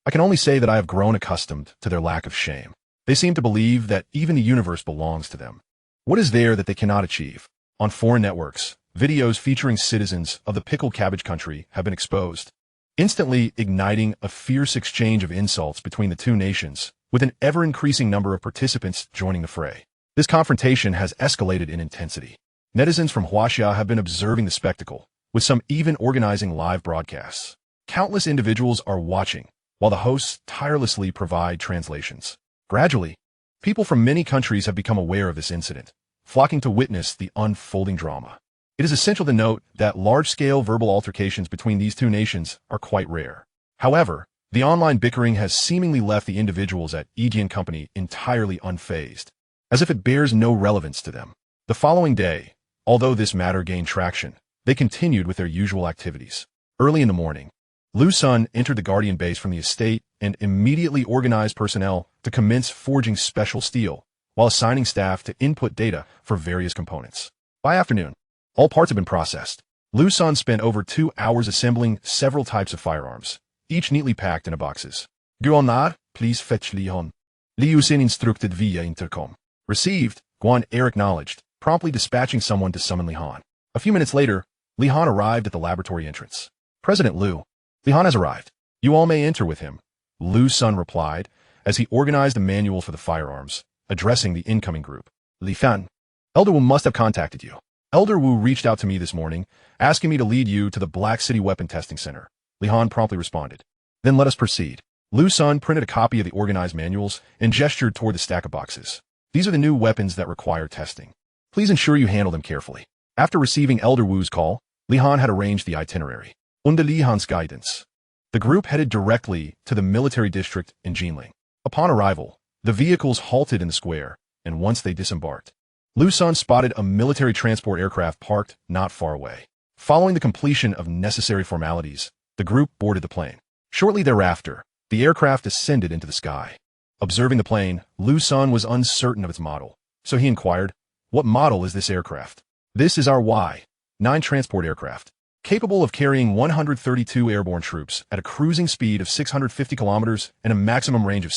S1: I can only say that I have grown accustomed to their lack of shame. They seem to believe that even the universe belongs to them. What is there that they cannot achieve? On foreign networks, videos featuring citizens of the pickled cabbage country have been exposed, instantly igniting a fierce exchange of insults between the two nations, with an ever-increasing number of participants joining the fray. This confrontation has escalated in intensity. Netizens from Huaxia have been observing the spectacle, with some even organizing live broadcasts. Countless individuals are watching, while the hosts tirelessly provide translations. Gradually, people from many countries have become aware of this incident, flocking to witness the unfolding drama. It is essential to note that large-scale verbal altercations between these two nations are quite rare. However, the online bickering has seemingly left the individuals at Edian Company entirely unfazed, as if it bears no relevance to them. The following day, although this matter gained traction, they continued with their usual activities. Early in the morning, Liu Sen entered the Guardian base from the estate and immediately organized personnel to commence forging special steel, while assigning staff to input data for various components. By afternoon, all parts have been processed. Liu Sen spent over 2 hours assembling several types of firearms, each neatly packed in boxes. Guan, please fetch Li Han. Liu Sen instructed via intercom. Received, Guan acknowledged, promptly dispatching someone to summon Li Han. A few minutes later, Li Han arrived at the laboratory entrance. President Liu. Lihan has arrived. You all may enter with him, Liu Sen replied, as he organized a manual for the firearms, addressing the incoming group. Li Fan, Elder Wu must have contacted you. Elder Wu reached out to me this morning, asking me to lead you to the Black City Weapon Testing Center. Lihan promptly responded. Then let us proceed. Liu Sen printed a copy of the organized manuals and gestured toward the stack of boxes. These are the new weapons that require testing. Please ensure you handle them carefully. After receiving Elder Wu's call, Lihan had arranged the itinerary. Under Lihan's guidance, the group headed directly to the military district in Jinling. Upon arrival, the vehicles halted in the square, and once they disembarked, Liu Sen spotted a military transport aircraft parked not far away. Following the completion of necessary formalities, the group boarded the plane. Shortly thereafter, the aircraft ascended into the sky. Observing the plane, Liu Sen was uncertain of its model, so he inquired, "What model is this aircraft?" "This is our Y-9 transport aircraft, capable of carrying 132 airborne troops at a cruising speed of 650 kilometers and a maximum range of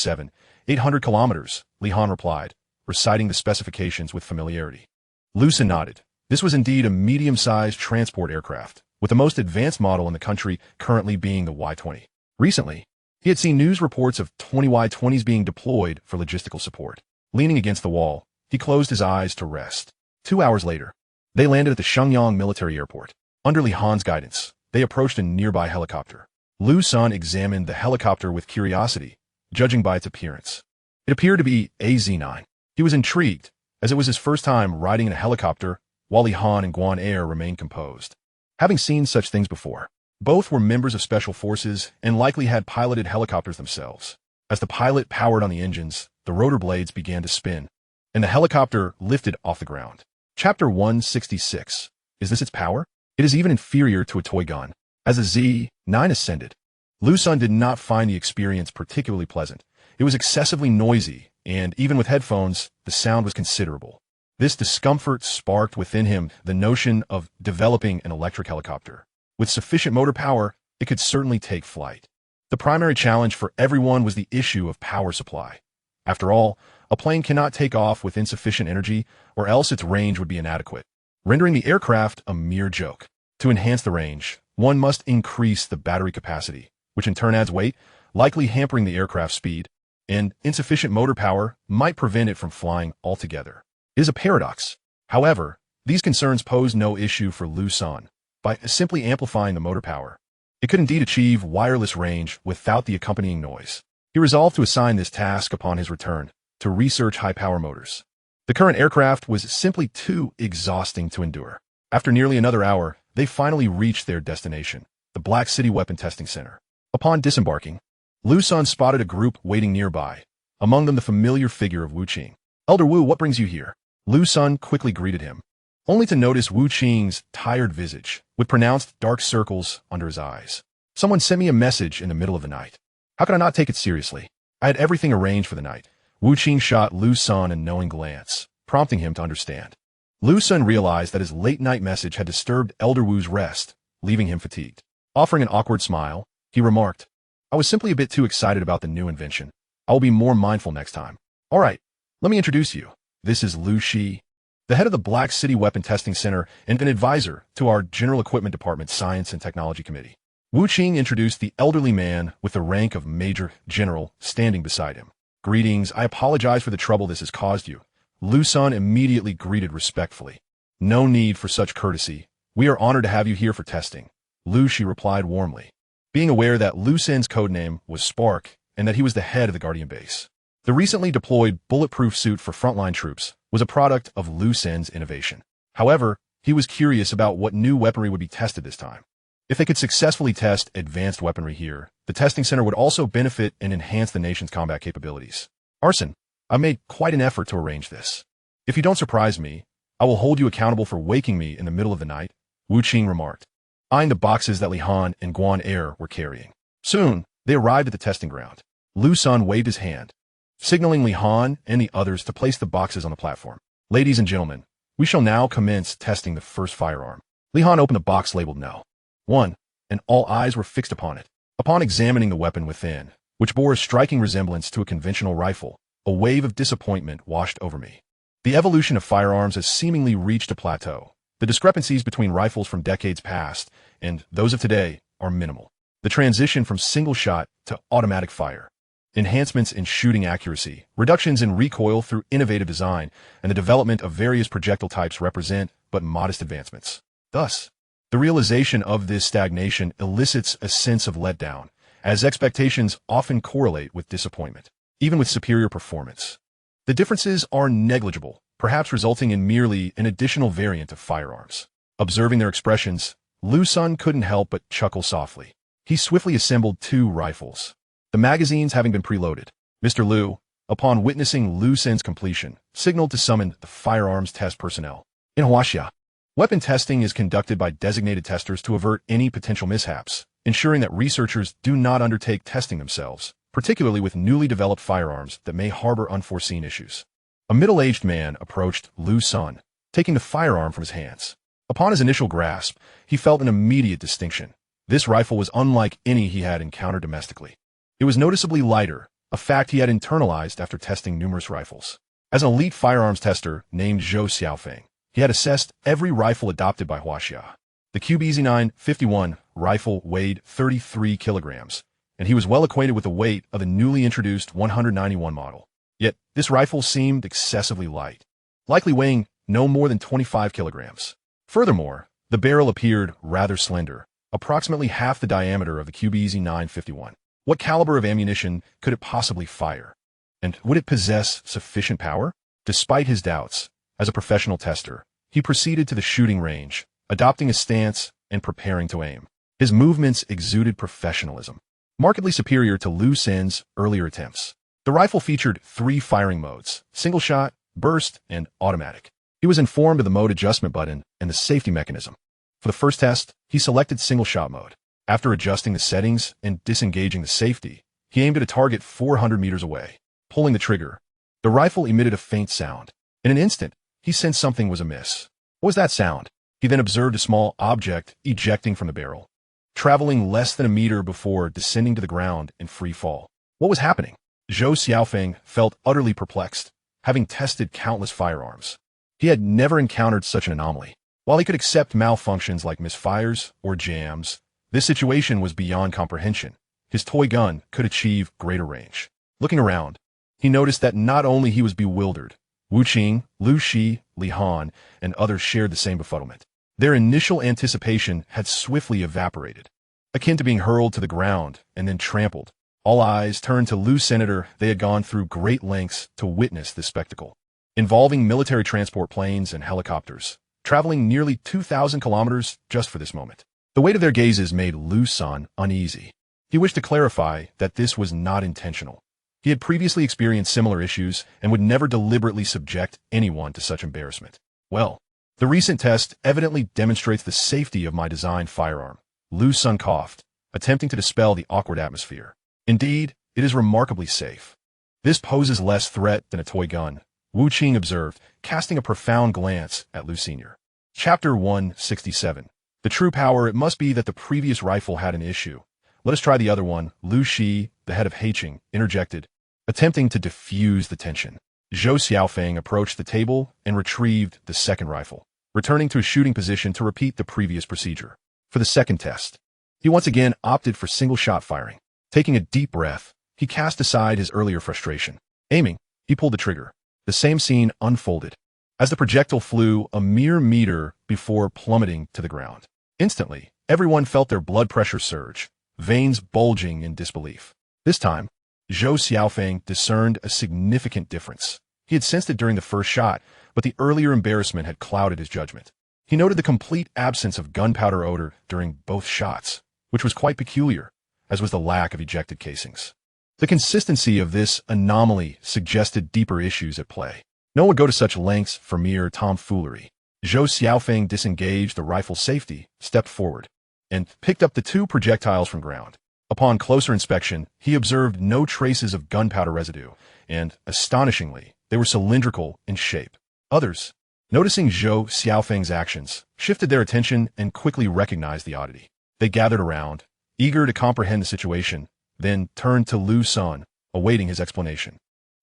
S1: 800 kilometers, Lihan replied, reciting the specifications with familiarity. Liu Sen nodded. This was indeed a medium-sized transport aircraft, with the most advanced model in the country currently being the Y-20. Recently, he had seen news reports of 20 Y-20s being deployed for logistical support. Leaning against the wall, he closed his eyes to rest. 2 hours later, they landed at the Shenyang military airport. Under Lihan's guidance, they approached a nearby helicopter. Liu Sen examined the helicopter with curiosity, judging by its appearance. It appeared to be a Z9. He was intrigued, as it was his first time riding in a helicopter, while Lihan and Guan Air remained composed. Having seen such things before, both were members of special forces and likely had piloted helicopters themselves. As the pilot powered on the engines, the rotor blades began to spin, and the helicopter lifted off the ground. Chapter 166. Is this its power? It is even inferior to a toy gun. As the Z9 ascended, Liu Sen did not find the experience particularly pleasant. It was excessively noisy, and even with headphones, the sound was considerable. This discomfort sparked within him the notion of developing an electric helicopter. With sufficient motor power, it could certainly take flight. The primary challenge for everyone was the issue of power supply. After all, a plane cannot take off with insufficient energy, or else its range would be inadequate, rendering the aircraft a mere joke. To enhance the range, one must increase the battery capacity, which in turn adds weight, likely hampering the aircraft's speed, and insufficient motor power might prevent it from flying altogether. It is a paradox. However, these concerns pose no issue for Liu Sen. By simply amplifying the motor power, it could indeed achieve wireless range without the accompanying noise. He resolved to assign this task upon his return, to research high-power motors. The current aircraft was simply too exhausting to endure. After nearly another hour, they finally reached their destination, the Black City Weapon Testing Center. Upon disembarking, Liu Sen spotted a group waiting nearby, among them the familiar figure of Wu Qing. "Elder Wu, what brings you here?" Liu Sen quickly greeted him, only to notice Wu Qing's tired visage, with pronounced dark circles under his eyes. "Someone sent me a message in the middle of the night. How could I not take it seriously? I had everything arranged for the night." Wu Qing shot Liu Sen a knowing glance, prompting him to understand. Liu Sen realized that his late-night message had disturbed Elder Wu's rest, leaving him fatigued. Offering an awkward smile, he remarked, "I was simply a bit too excited about the new invention. I will be more mindful next time. All right, let me introduce you. This is Liu Shi, the head of the Black City Weapon Testing Center and an advisor to our General Equipment Department Science and Technology Committee." Wu Qing introduced the elderly man with the rank of Major General standing beside him. "Greetings, I apologize for the trouble this has caused you." Liu Sen immediately greeted respectfully. "No need for such courtesy. We are honored to have you here for testing," Liu Shi replied warmly, being aware that Liu Sen's codename was Spark and that he was the head of the Guardian Base. The recently deployed bulletproof suit for frontline troops was a product of Liu Sen's innovation. However, he was curious about what new weaponry would be tested this time. If they could successfully test advanced weaponry here, the testing center would also benefit and enhance the nation's combat capabilities. "Arson, I made quite an effort to arrange this. If you don't surprise me, I will hold you accountable for waking me in the middle of the night," Wu Qing remarked, eyeing the boxes that Lihan and Guan Air were carrying. Soon, they arrived at the testing ground. Liu Sen waved his hand, signaling Lihan and the others to place the boxes on the platform. "Ladies and gentlemen, we shall now commence testing the first firearm." Lihan opened the box labeled No. 1, and all eyes were fixed upon it. Upon examining the weapon within, which bore a striking resemblance to a conventional rifle, a wave of disappointment washed over me. The evolution of firearms has seemingly reached a plateau. The discrepancies between rifles from decades past and those of today are minimal. The transition from single shot to automatic fire, enhancements in shooting accuracy, reductions in recoil through innovative design, and the development of various projectile types represent but modest advancements. Thus, the realization of this stagnation elicits a sense of letdown, as expectations often correlate with disappointment, even with superior performance. The differences are negligible, perhaps resulting in merely an additional variant of firearms. Observing their expressions, Liu Sen couldn't help but chuckle softly. He swiftly assembled 2 rifles, the magazines having been preloaded. Mr. Liu, upon witnessing Liu Sen's completion, signaled to summon the firearms test personnel. In Huaxia, weapon testing is conducted by designated testers to avert any potential mishaps, ensuring that researchers do not undertake testing themselves, particularly with newly developed firearms that may harbor unforeseen issues. A middle-aged man approached Liu Sen, taking the firearm from his hands. Upon his initial grasp, he felt an immediate distinction. This rifle was unlike any he had encountered domestically. It was noticeably lighter, a fact he had internalized after testing numerous rifles. As an elite firearms tester named Zhou Xiaofeng, he had assessed every rifle adopted by Huaxia. The QBZ-951 rifle weighed 33 kilograms, and he was well acquainted with the weight of the newly introduced 191 model. Yet, this rifle seemed excessively light, likely weighing no more than 25 kilograms. Furthermore, the barrel appeared rather slender, approximately half the diameter of the QBZ-951. What caliber of ammunition could it possibly fire? And would it possess sufficient power? Despite his doubts, as a professional tester, he proceeded to the shooting range, adopting a stance and preparing to aim. His movements exuded professionalism, markedly superior to Liu Sen's earlier attempts. The rifle featured 3 firing modes: single shot, burst, and automatic. He was informed of the mode adjustment button and the safety mechanism. For the first test, he selected single shot mode. After adjusting the settings and disengaging the safety, he aimed at a target 400 meters away. Pulling the trigger, the rifle emitted a faint sound. In an instant, he sensed something was amiss. What was that sound? He then observed a small object ejecting from the barrel, traveling less than a meter before descending to the ground in free fall. What was happening? Zhou Xiaofeng felt utterly perplexed, having tested countless firearms. He had never encountered such an anomaly. While he could accept malfunctions like misfires or jams, this situation was beyond comprehension. His toy gun could achieve greater range. Looking around, he noticed that not only he was bewildered, Wu Qing, Liu Shi, Li Han, and others shared the same befuddlement. Their initial anticipation had swiftly evaporated, akin to being hurled to the ground and then trampled. All eyes turned to Liu Senator. They had gone through great lengths to witness this spectacle, involving military transport planes and helicopters, traveling nearly 2,000 kilometers just for this moment. The weight of their gazes made Liu Sen uneasy. He wished to clarify that this was not intentional. He had previously experienced similar issues and would never deliberately subject anyone to such embarrassment. Well, the recent test evidently demonstrates the safety of my designed firearm. Liu Sen coughed, attempting to dispel the awkward atmosphere. Indeed, it is remarkably safe. This poses less threat than a toy gun, Wu Qing observed, casting a profound glance at Liu Sr. Chapter 167. The true power. It must be that the previous rifle had an issue. Let us try the other one. Liu Shi, the head of Heiqing, interjected, attempting to diffuse the tension. Zhou Xiaofeng approached the table and retrieved the second rifle, returning to his shooting position to repeat the previous procedure. For the second test, he once again opted for single-shot firing. Taking a deep breath, he cast aside his earlier frustration. Aiming, he pulled the trigger. The same scene unfolded, as the projectile flew a mere meter before plummeting to the ground. Instantly, everyone felt their blood pressure surge, veins bulging in disbelief. This time, Zhou Xiaofeng discerned a significant difference. He had sensed it during the first shot, but the earlier embarrassment had clouded his judgment. He noted the complete absence of gunpowder odor during both shots, which was quite peculiar, as was the lack of ejected casings. The consistency of this anomaly suggested deeper issues at play. No one would go to such lengths for mere tomfoolery. Zhou Xiaofeng disengaged the rifle's safety, stepped forward, and picked up the 2 projectiles from ground. Upon closer inspection, he observed no traces of gunpowder residue, and, astonishingly, they were cylindrical in shape. Others, noticing Zhou Xiaofeng's actions, shifted their attention and quickly recognized the oddity. They gathered around, eager to comprehend the situation, then turned to Liu Sen, awaiting his explanation.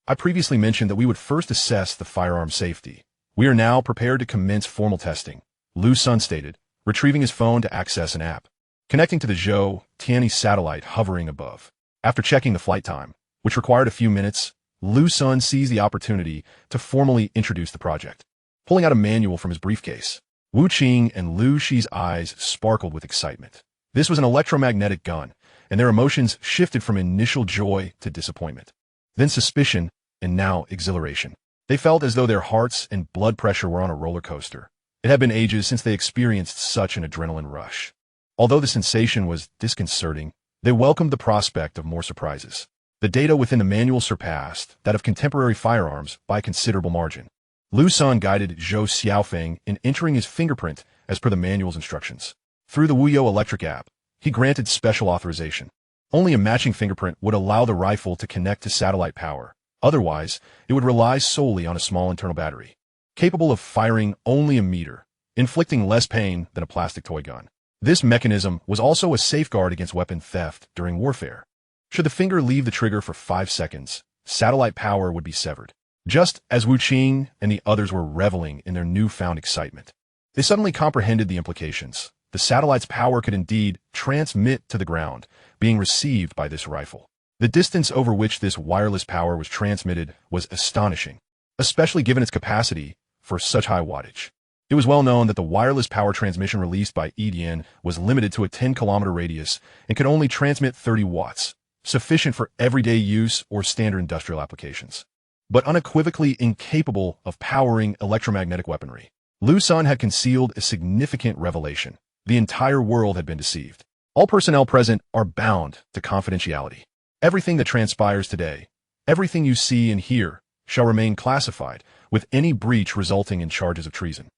S1: I previously mentioned that we would first assess the firearm safety. We are now prepared to commence formal testing, Liu Sen stated, retrieving his phone to access an app. connecting to the Zhou Tianyi satellite hovering above. After checking the flight time, which required a few minutes, Liu Sen seized the opportunity to formally introduce the project. Pulling out a manual from his briefcase, Wu Qing and Liu Shi's eyes sparkled with excitement. This was an electromagnetic gun, and their emotions shifted from initial joy to disappointment, then suspicion, and now exhilaration. They felt as though their hearts and blood pressure were on a roller coaster. It had been ages since they experienced such an adrenaline rush. Although the sensation was disconcerting, they welcomed the prospect of more surprises. The data within the manual surpassed that of contemporary firearms by a considerable margin. Liu Sen guided Zhou Xiaofeng in entering his fingerprint as per the manual's instructions. Through the Wuyo electric app, he granted special authorization. Only a matching fingerprint would allow the rifle to connect to satellite power. Otherwise, it would rely solely on a small internal battery, capable of firing only a meter, inflicting less pain than a plastic toy gun. This mechanism was also a safeguard against weapon theft during warfare. Should the finger leave the trigger for 5 seconds, satellite power would be severed. Just as Wu Qing and the others were reveling in their newfound excitement, they suddenly comprehended the implications. The satellite's power could indeed transmit to the ground, being received by this rifle. The distance over which this wireless power was transmitted was astonishing, especially given its capacity for such high wattage. It was well known that the wireless power transmission released by EDN was limited to a 10-kilometer radius and could only transmit 30 watts, sufficient for everyday use or standard industrial applications, but unequivocally incapable of powering electromagnetic weaponry. Liu Sen had concealed a significant revelation. The entire world had been deceived. All personnel present are bound to confidentiality. Everything that transpires today, everything you see and hear, shall remain classified, with any breach resulting in charges of treason.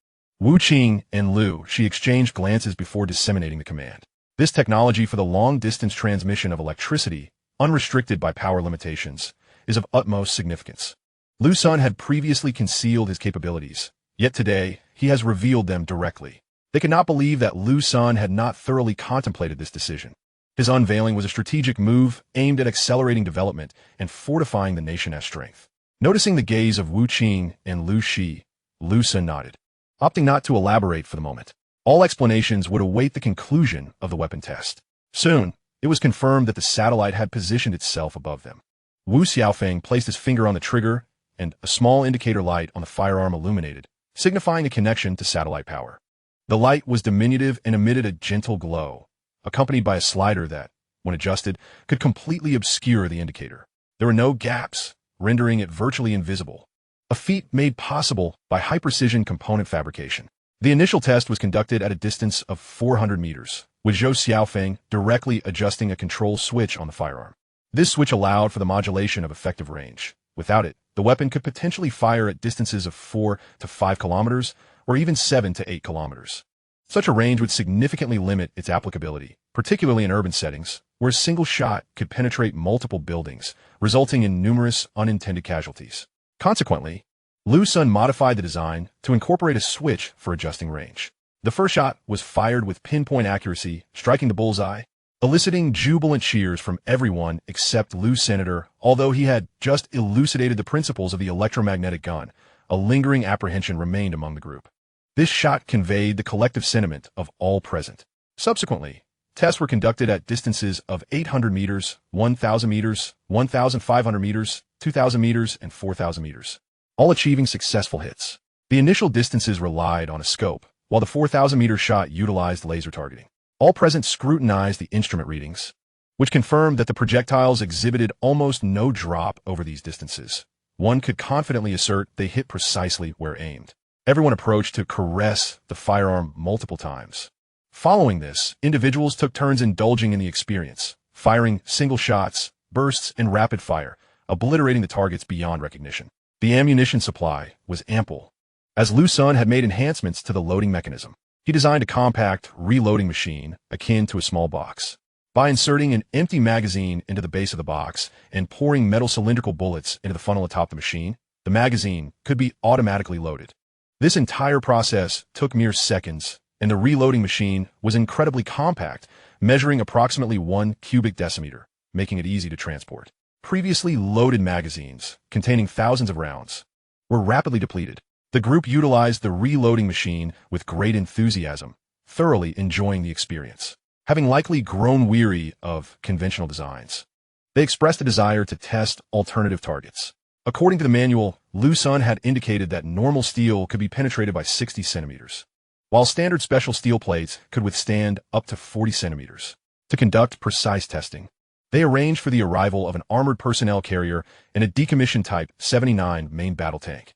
S1: Wu Qing and Liu Shi exchanged glances before disseminating the command. This technology for the long-distance transmission of electricity, unrestricted by power limitations, is of utmost significance. Liu Sen had previously concealed his capabilities, yet today he has revealed them directly. They could not believe that Liu Sen had not thoroughly contemplated this decision. His unveiling was a strategic move aimed at accelerating development and fortifying the nation as strength. Noticing the gaze of Wu Qing and Liu Shi, Liu Sen nodded, opting not to elaborate for the moment. All explanations would await the conclusion of the weapon test. Soon, it was confirmed that the satellite had positioned itself above them. Wu Xiaofeng placed his finger on the trigger, and a small indicator light on the firearm illuminated, signifying a connection to satellite power. The light was diminutive and emitted a gentle glow, accompanied by a slider that, when adjusted, could completely obscure the indicator. There were no gaps, rendering it virtually invisible, a feat made possible by high-precision component fabrication. The initial test was conducted at a distance of 400 meters, with Zhou Xiaofeng directly adjusting a control switch on the firearm. This switch allowed for the modulation of effective range. Without it, the weapon could potentially fire at distances of 4 to 5 kilometers, or even 7 to 8 kilometers. Such a range would significantly limit its applicability, particularly in urban settings, where a single shot could penetrate multiple buildings, resulting in numerous unintended casualties. Consequently, Liu Sen modified the design to incorporate a switch for adjusting range. The first shot was fired with pinpoint accuracy, striking the bullseye, eliciting jubilant cheers from everyone except Liu Senator. Although he had just elucidated the principles of the electromagnetic gun, a lingering apprehension remained among the group. This shot conveyed the collective sentiment of all present. Subsequently, tests were conducted at distances of 800 meters, 1,000 meters, 1,500 meters, 2,000 meters, and 4,000 meters, all achieving successful hits. The initial distances relied on a scope, while the 4,000-meter shot utilized laser targeting. All present scrutinized the instrument readings, which confirmed that the projectiles exhibited almost no drop over these distances. One could confidently assert they hit precisely where aimed. Everyone approached to caress the firearm multiple times. Following this, individuals took turns indulging in the experience, firing single shots, bursts, and rapid fire, obliterating the targets beyond recognition. The ammunition supply was ample, as Liu Sen had made enhancements to the loading mechanism. He designed a compact, reloading machine akin to a small box. By inserting an empty magazine into the base of the box and pouring metal cylindrical bullets into the funnel atop the machine, the magazine could be automatically loaded. This entire process took mere seconds, and the reloading machine was incredibly compact, measuring approximately 1 cubic decimeter, making it easy to transport. Previously loaded magazines, containing thousands of rounds, were rapidly depleted. The group utilized the reloading machine with great enthusiasm, thoroughly enjoying the experience. having likely grown weary of conventional designs. They expressed a desire to test alternative targets. According to the manual, Liu Sen had indicated that normal steel could be penetrated by 60 centimeters, while standard special steel plates could withstand up to 40 centimeters. To conduct precise testing, they arranged for the arrival of an armored personnel carrier and a decommissioned Type 79 main battle tank.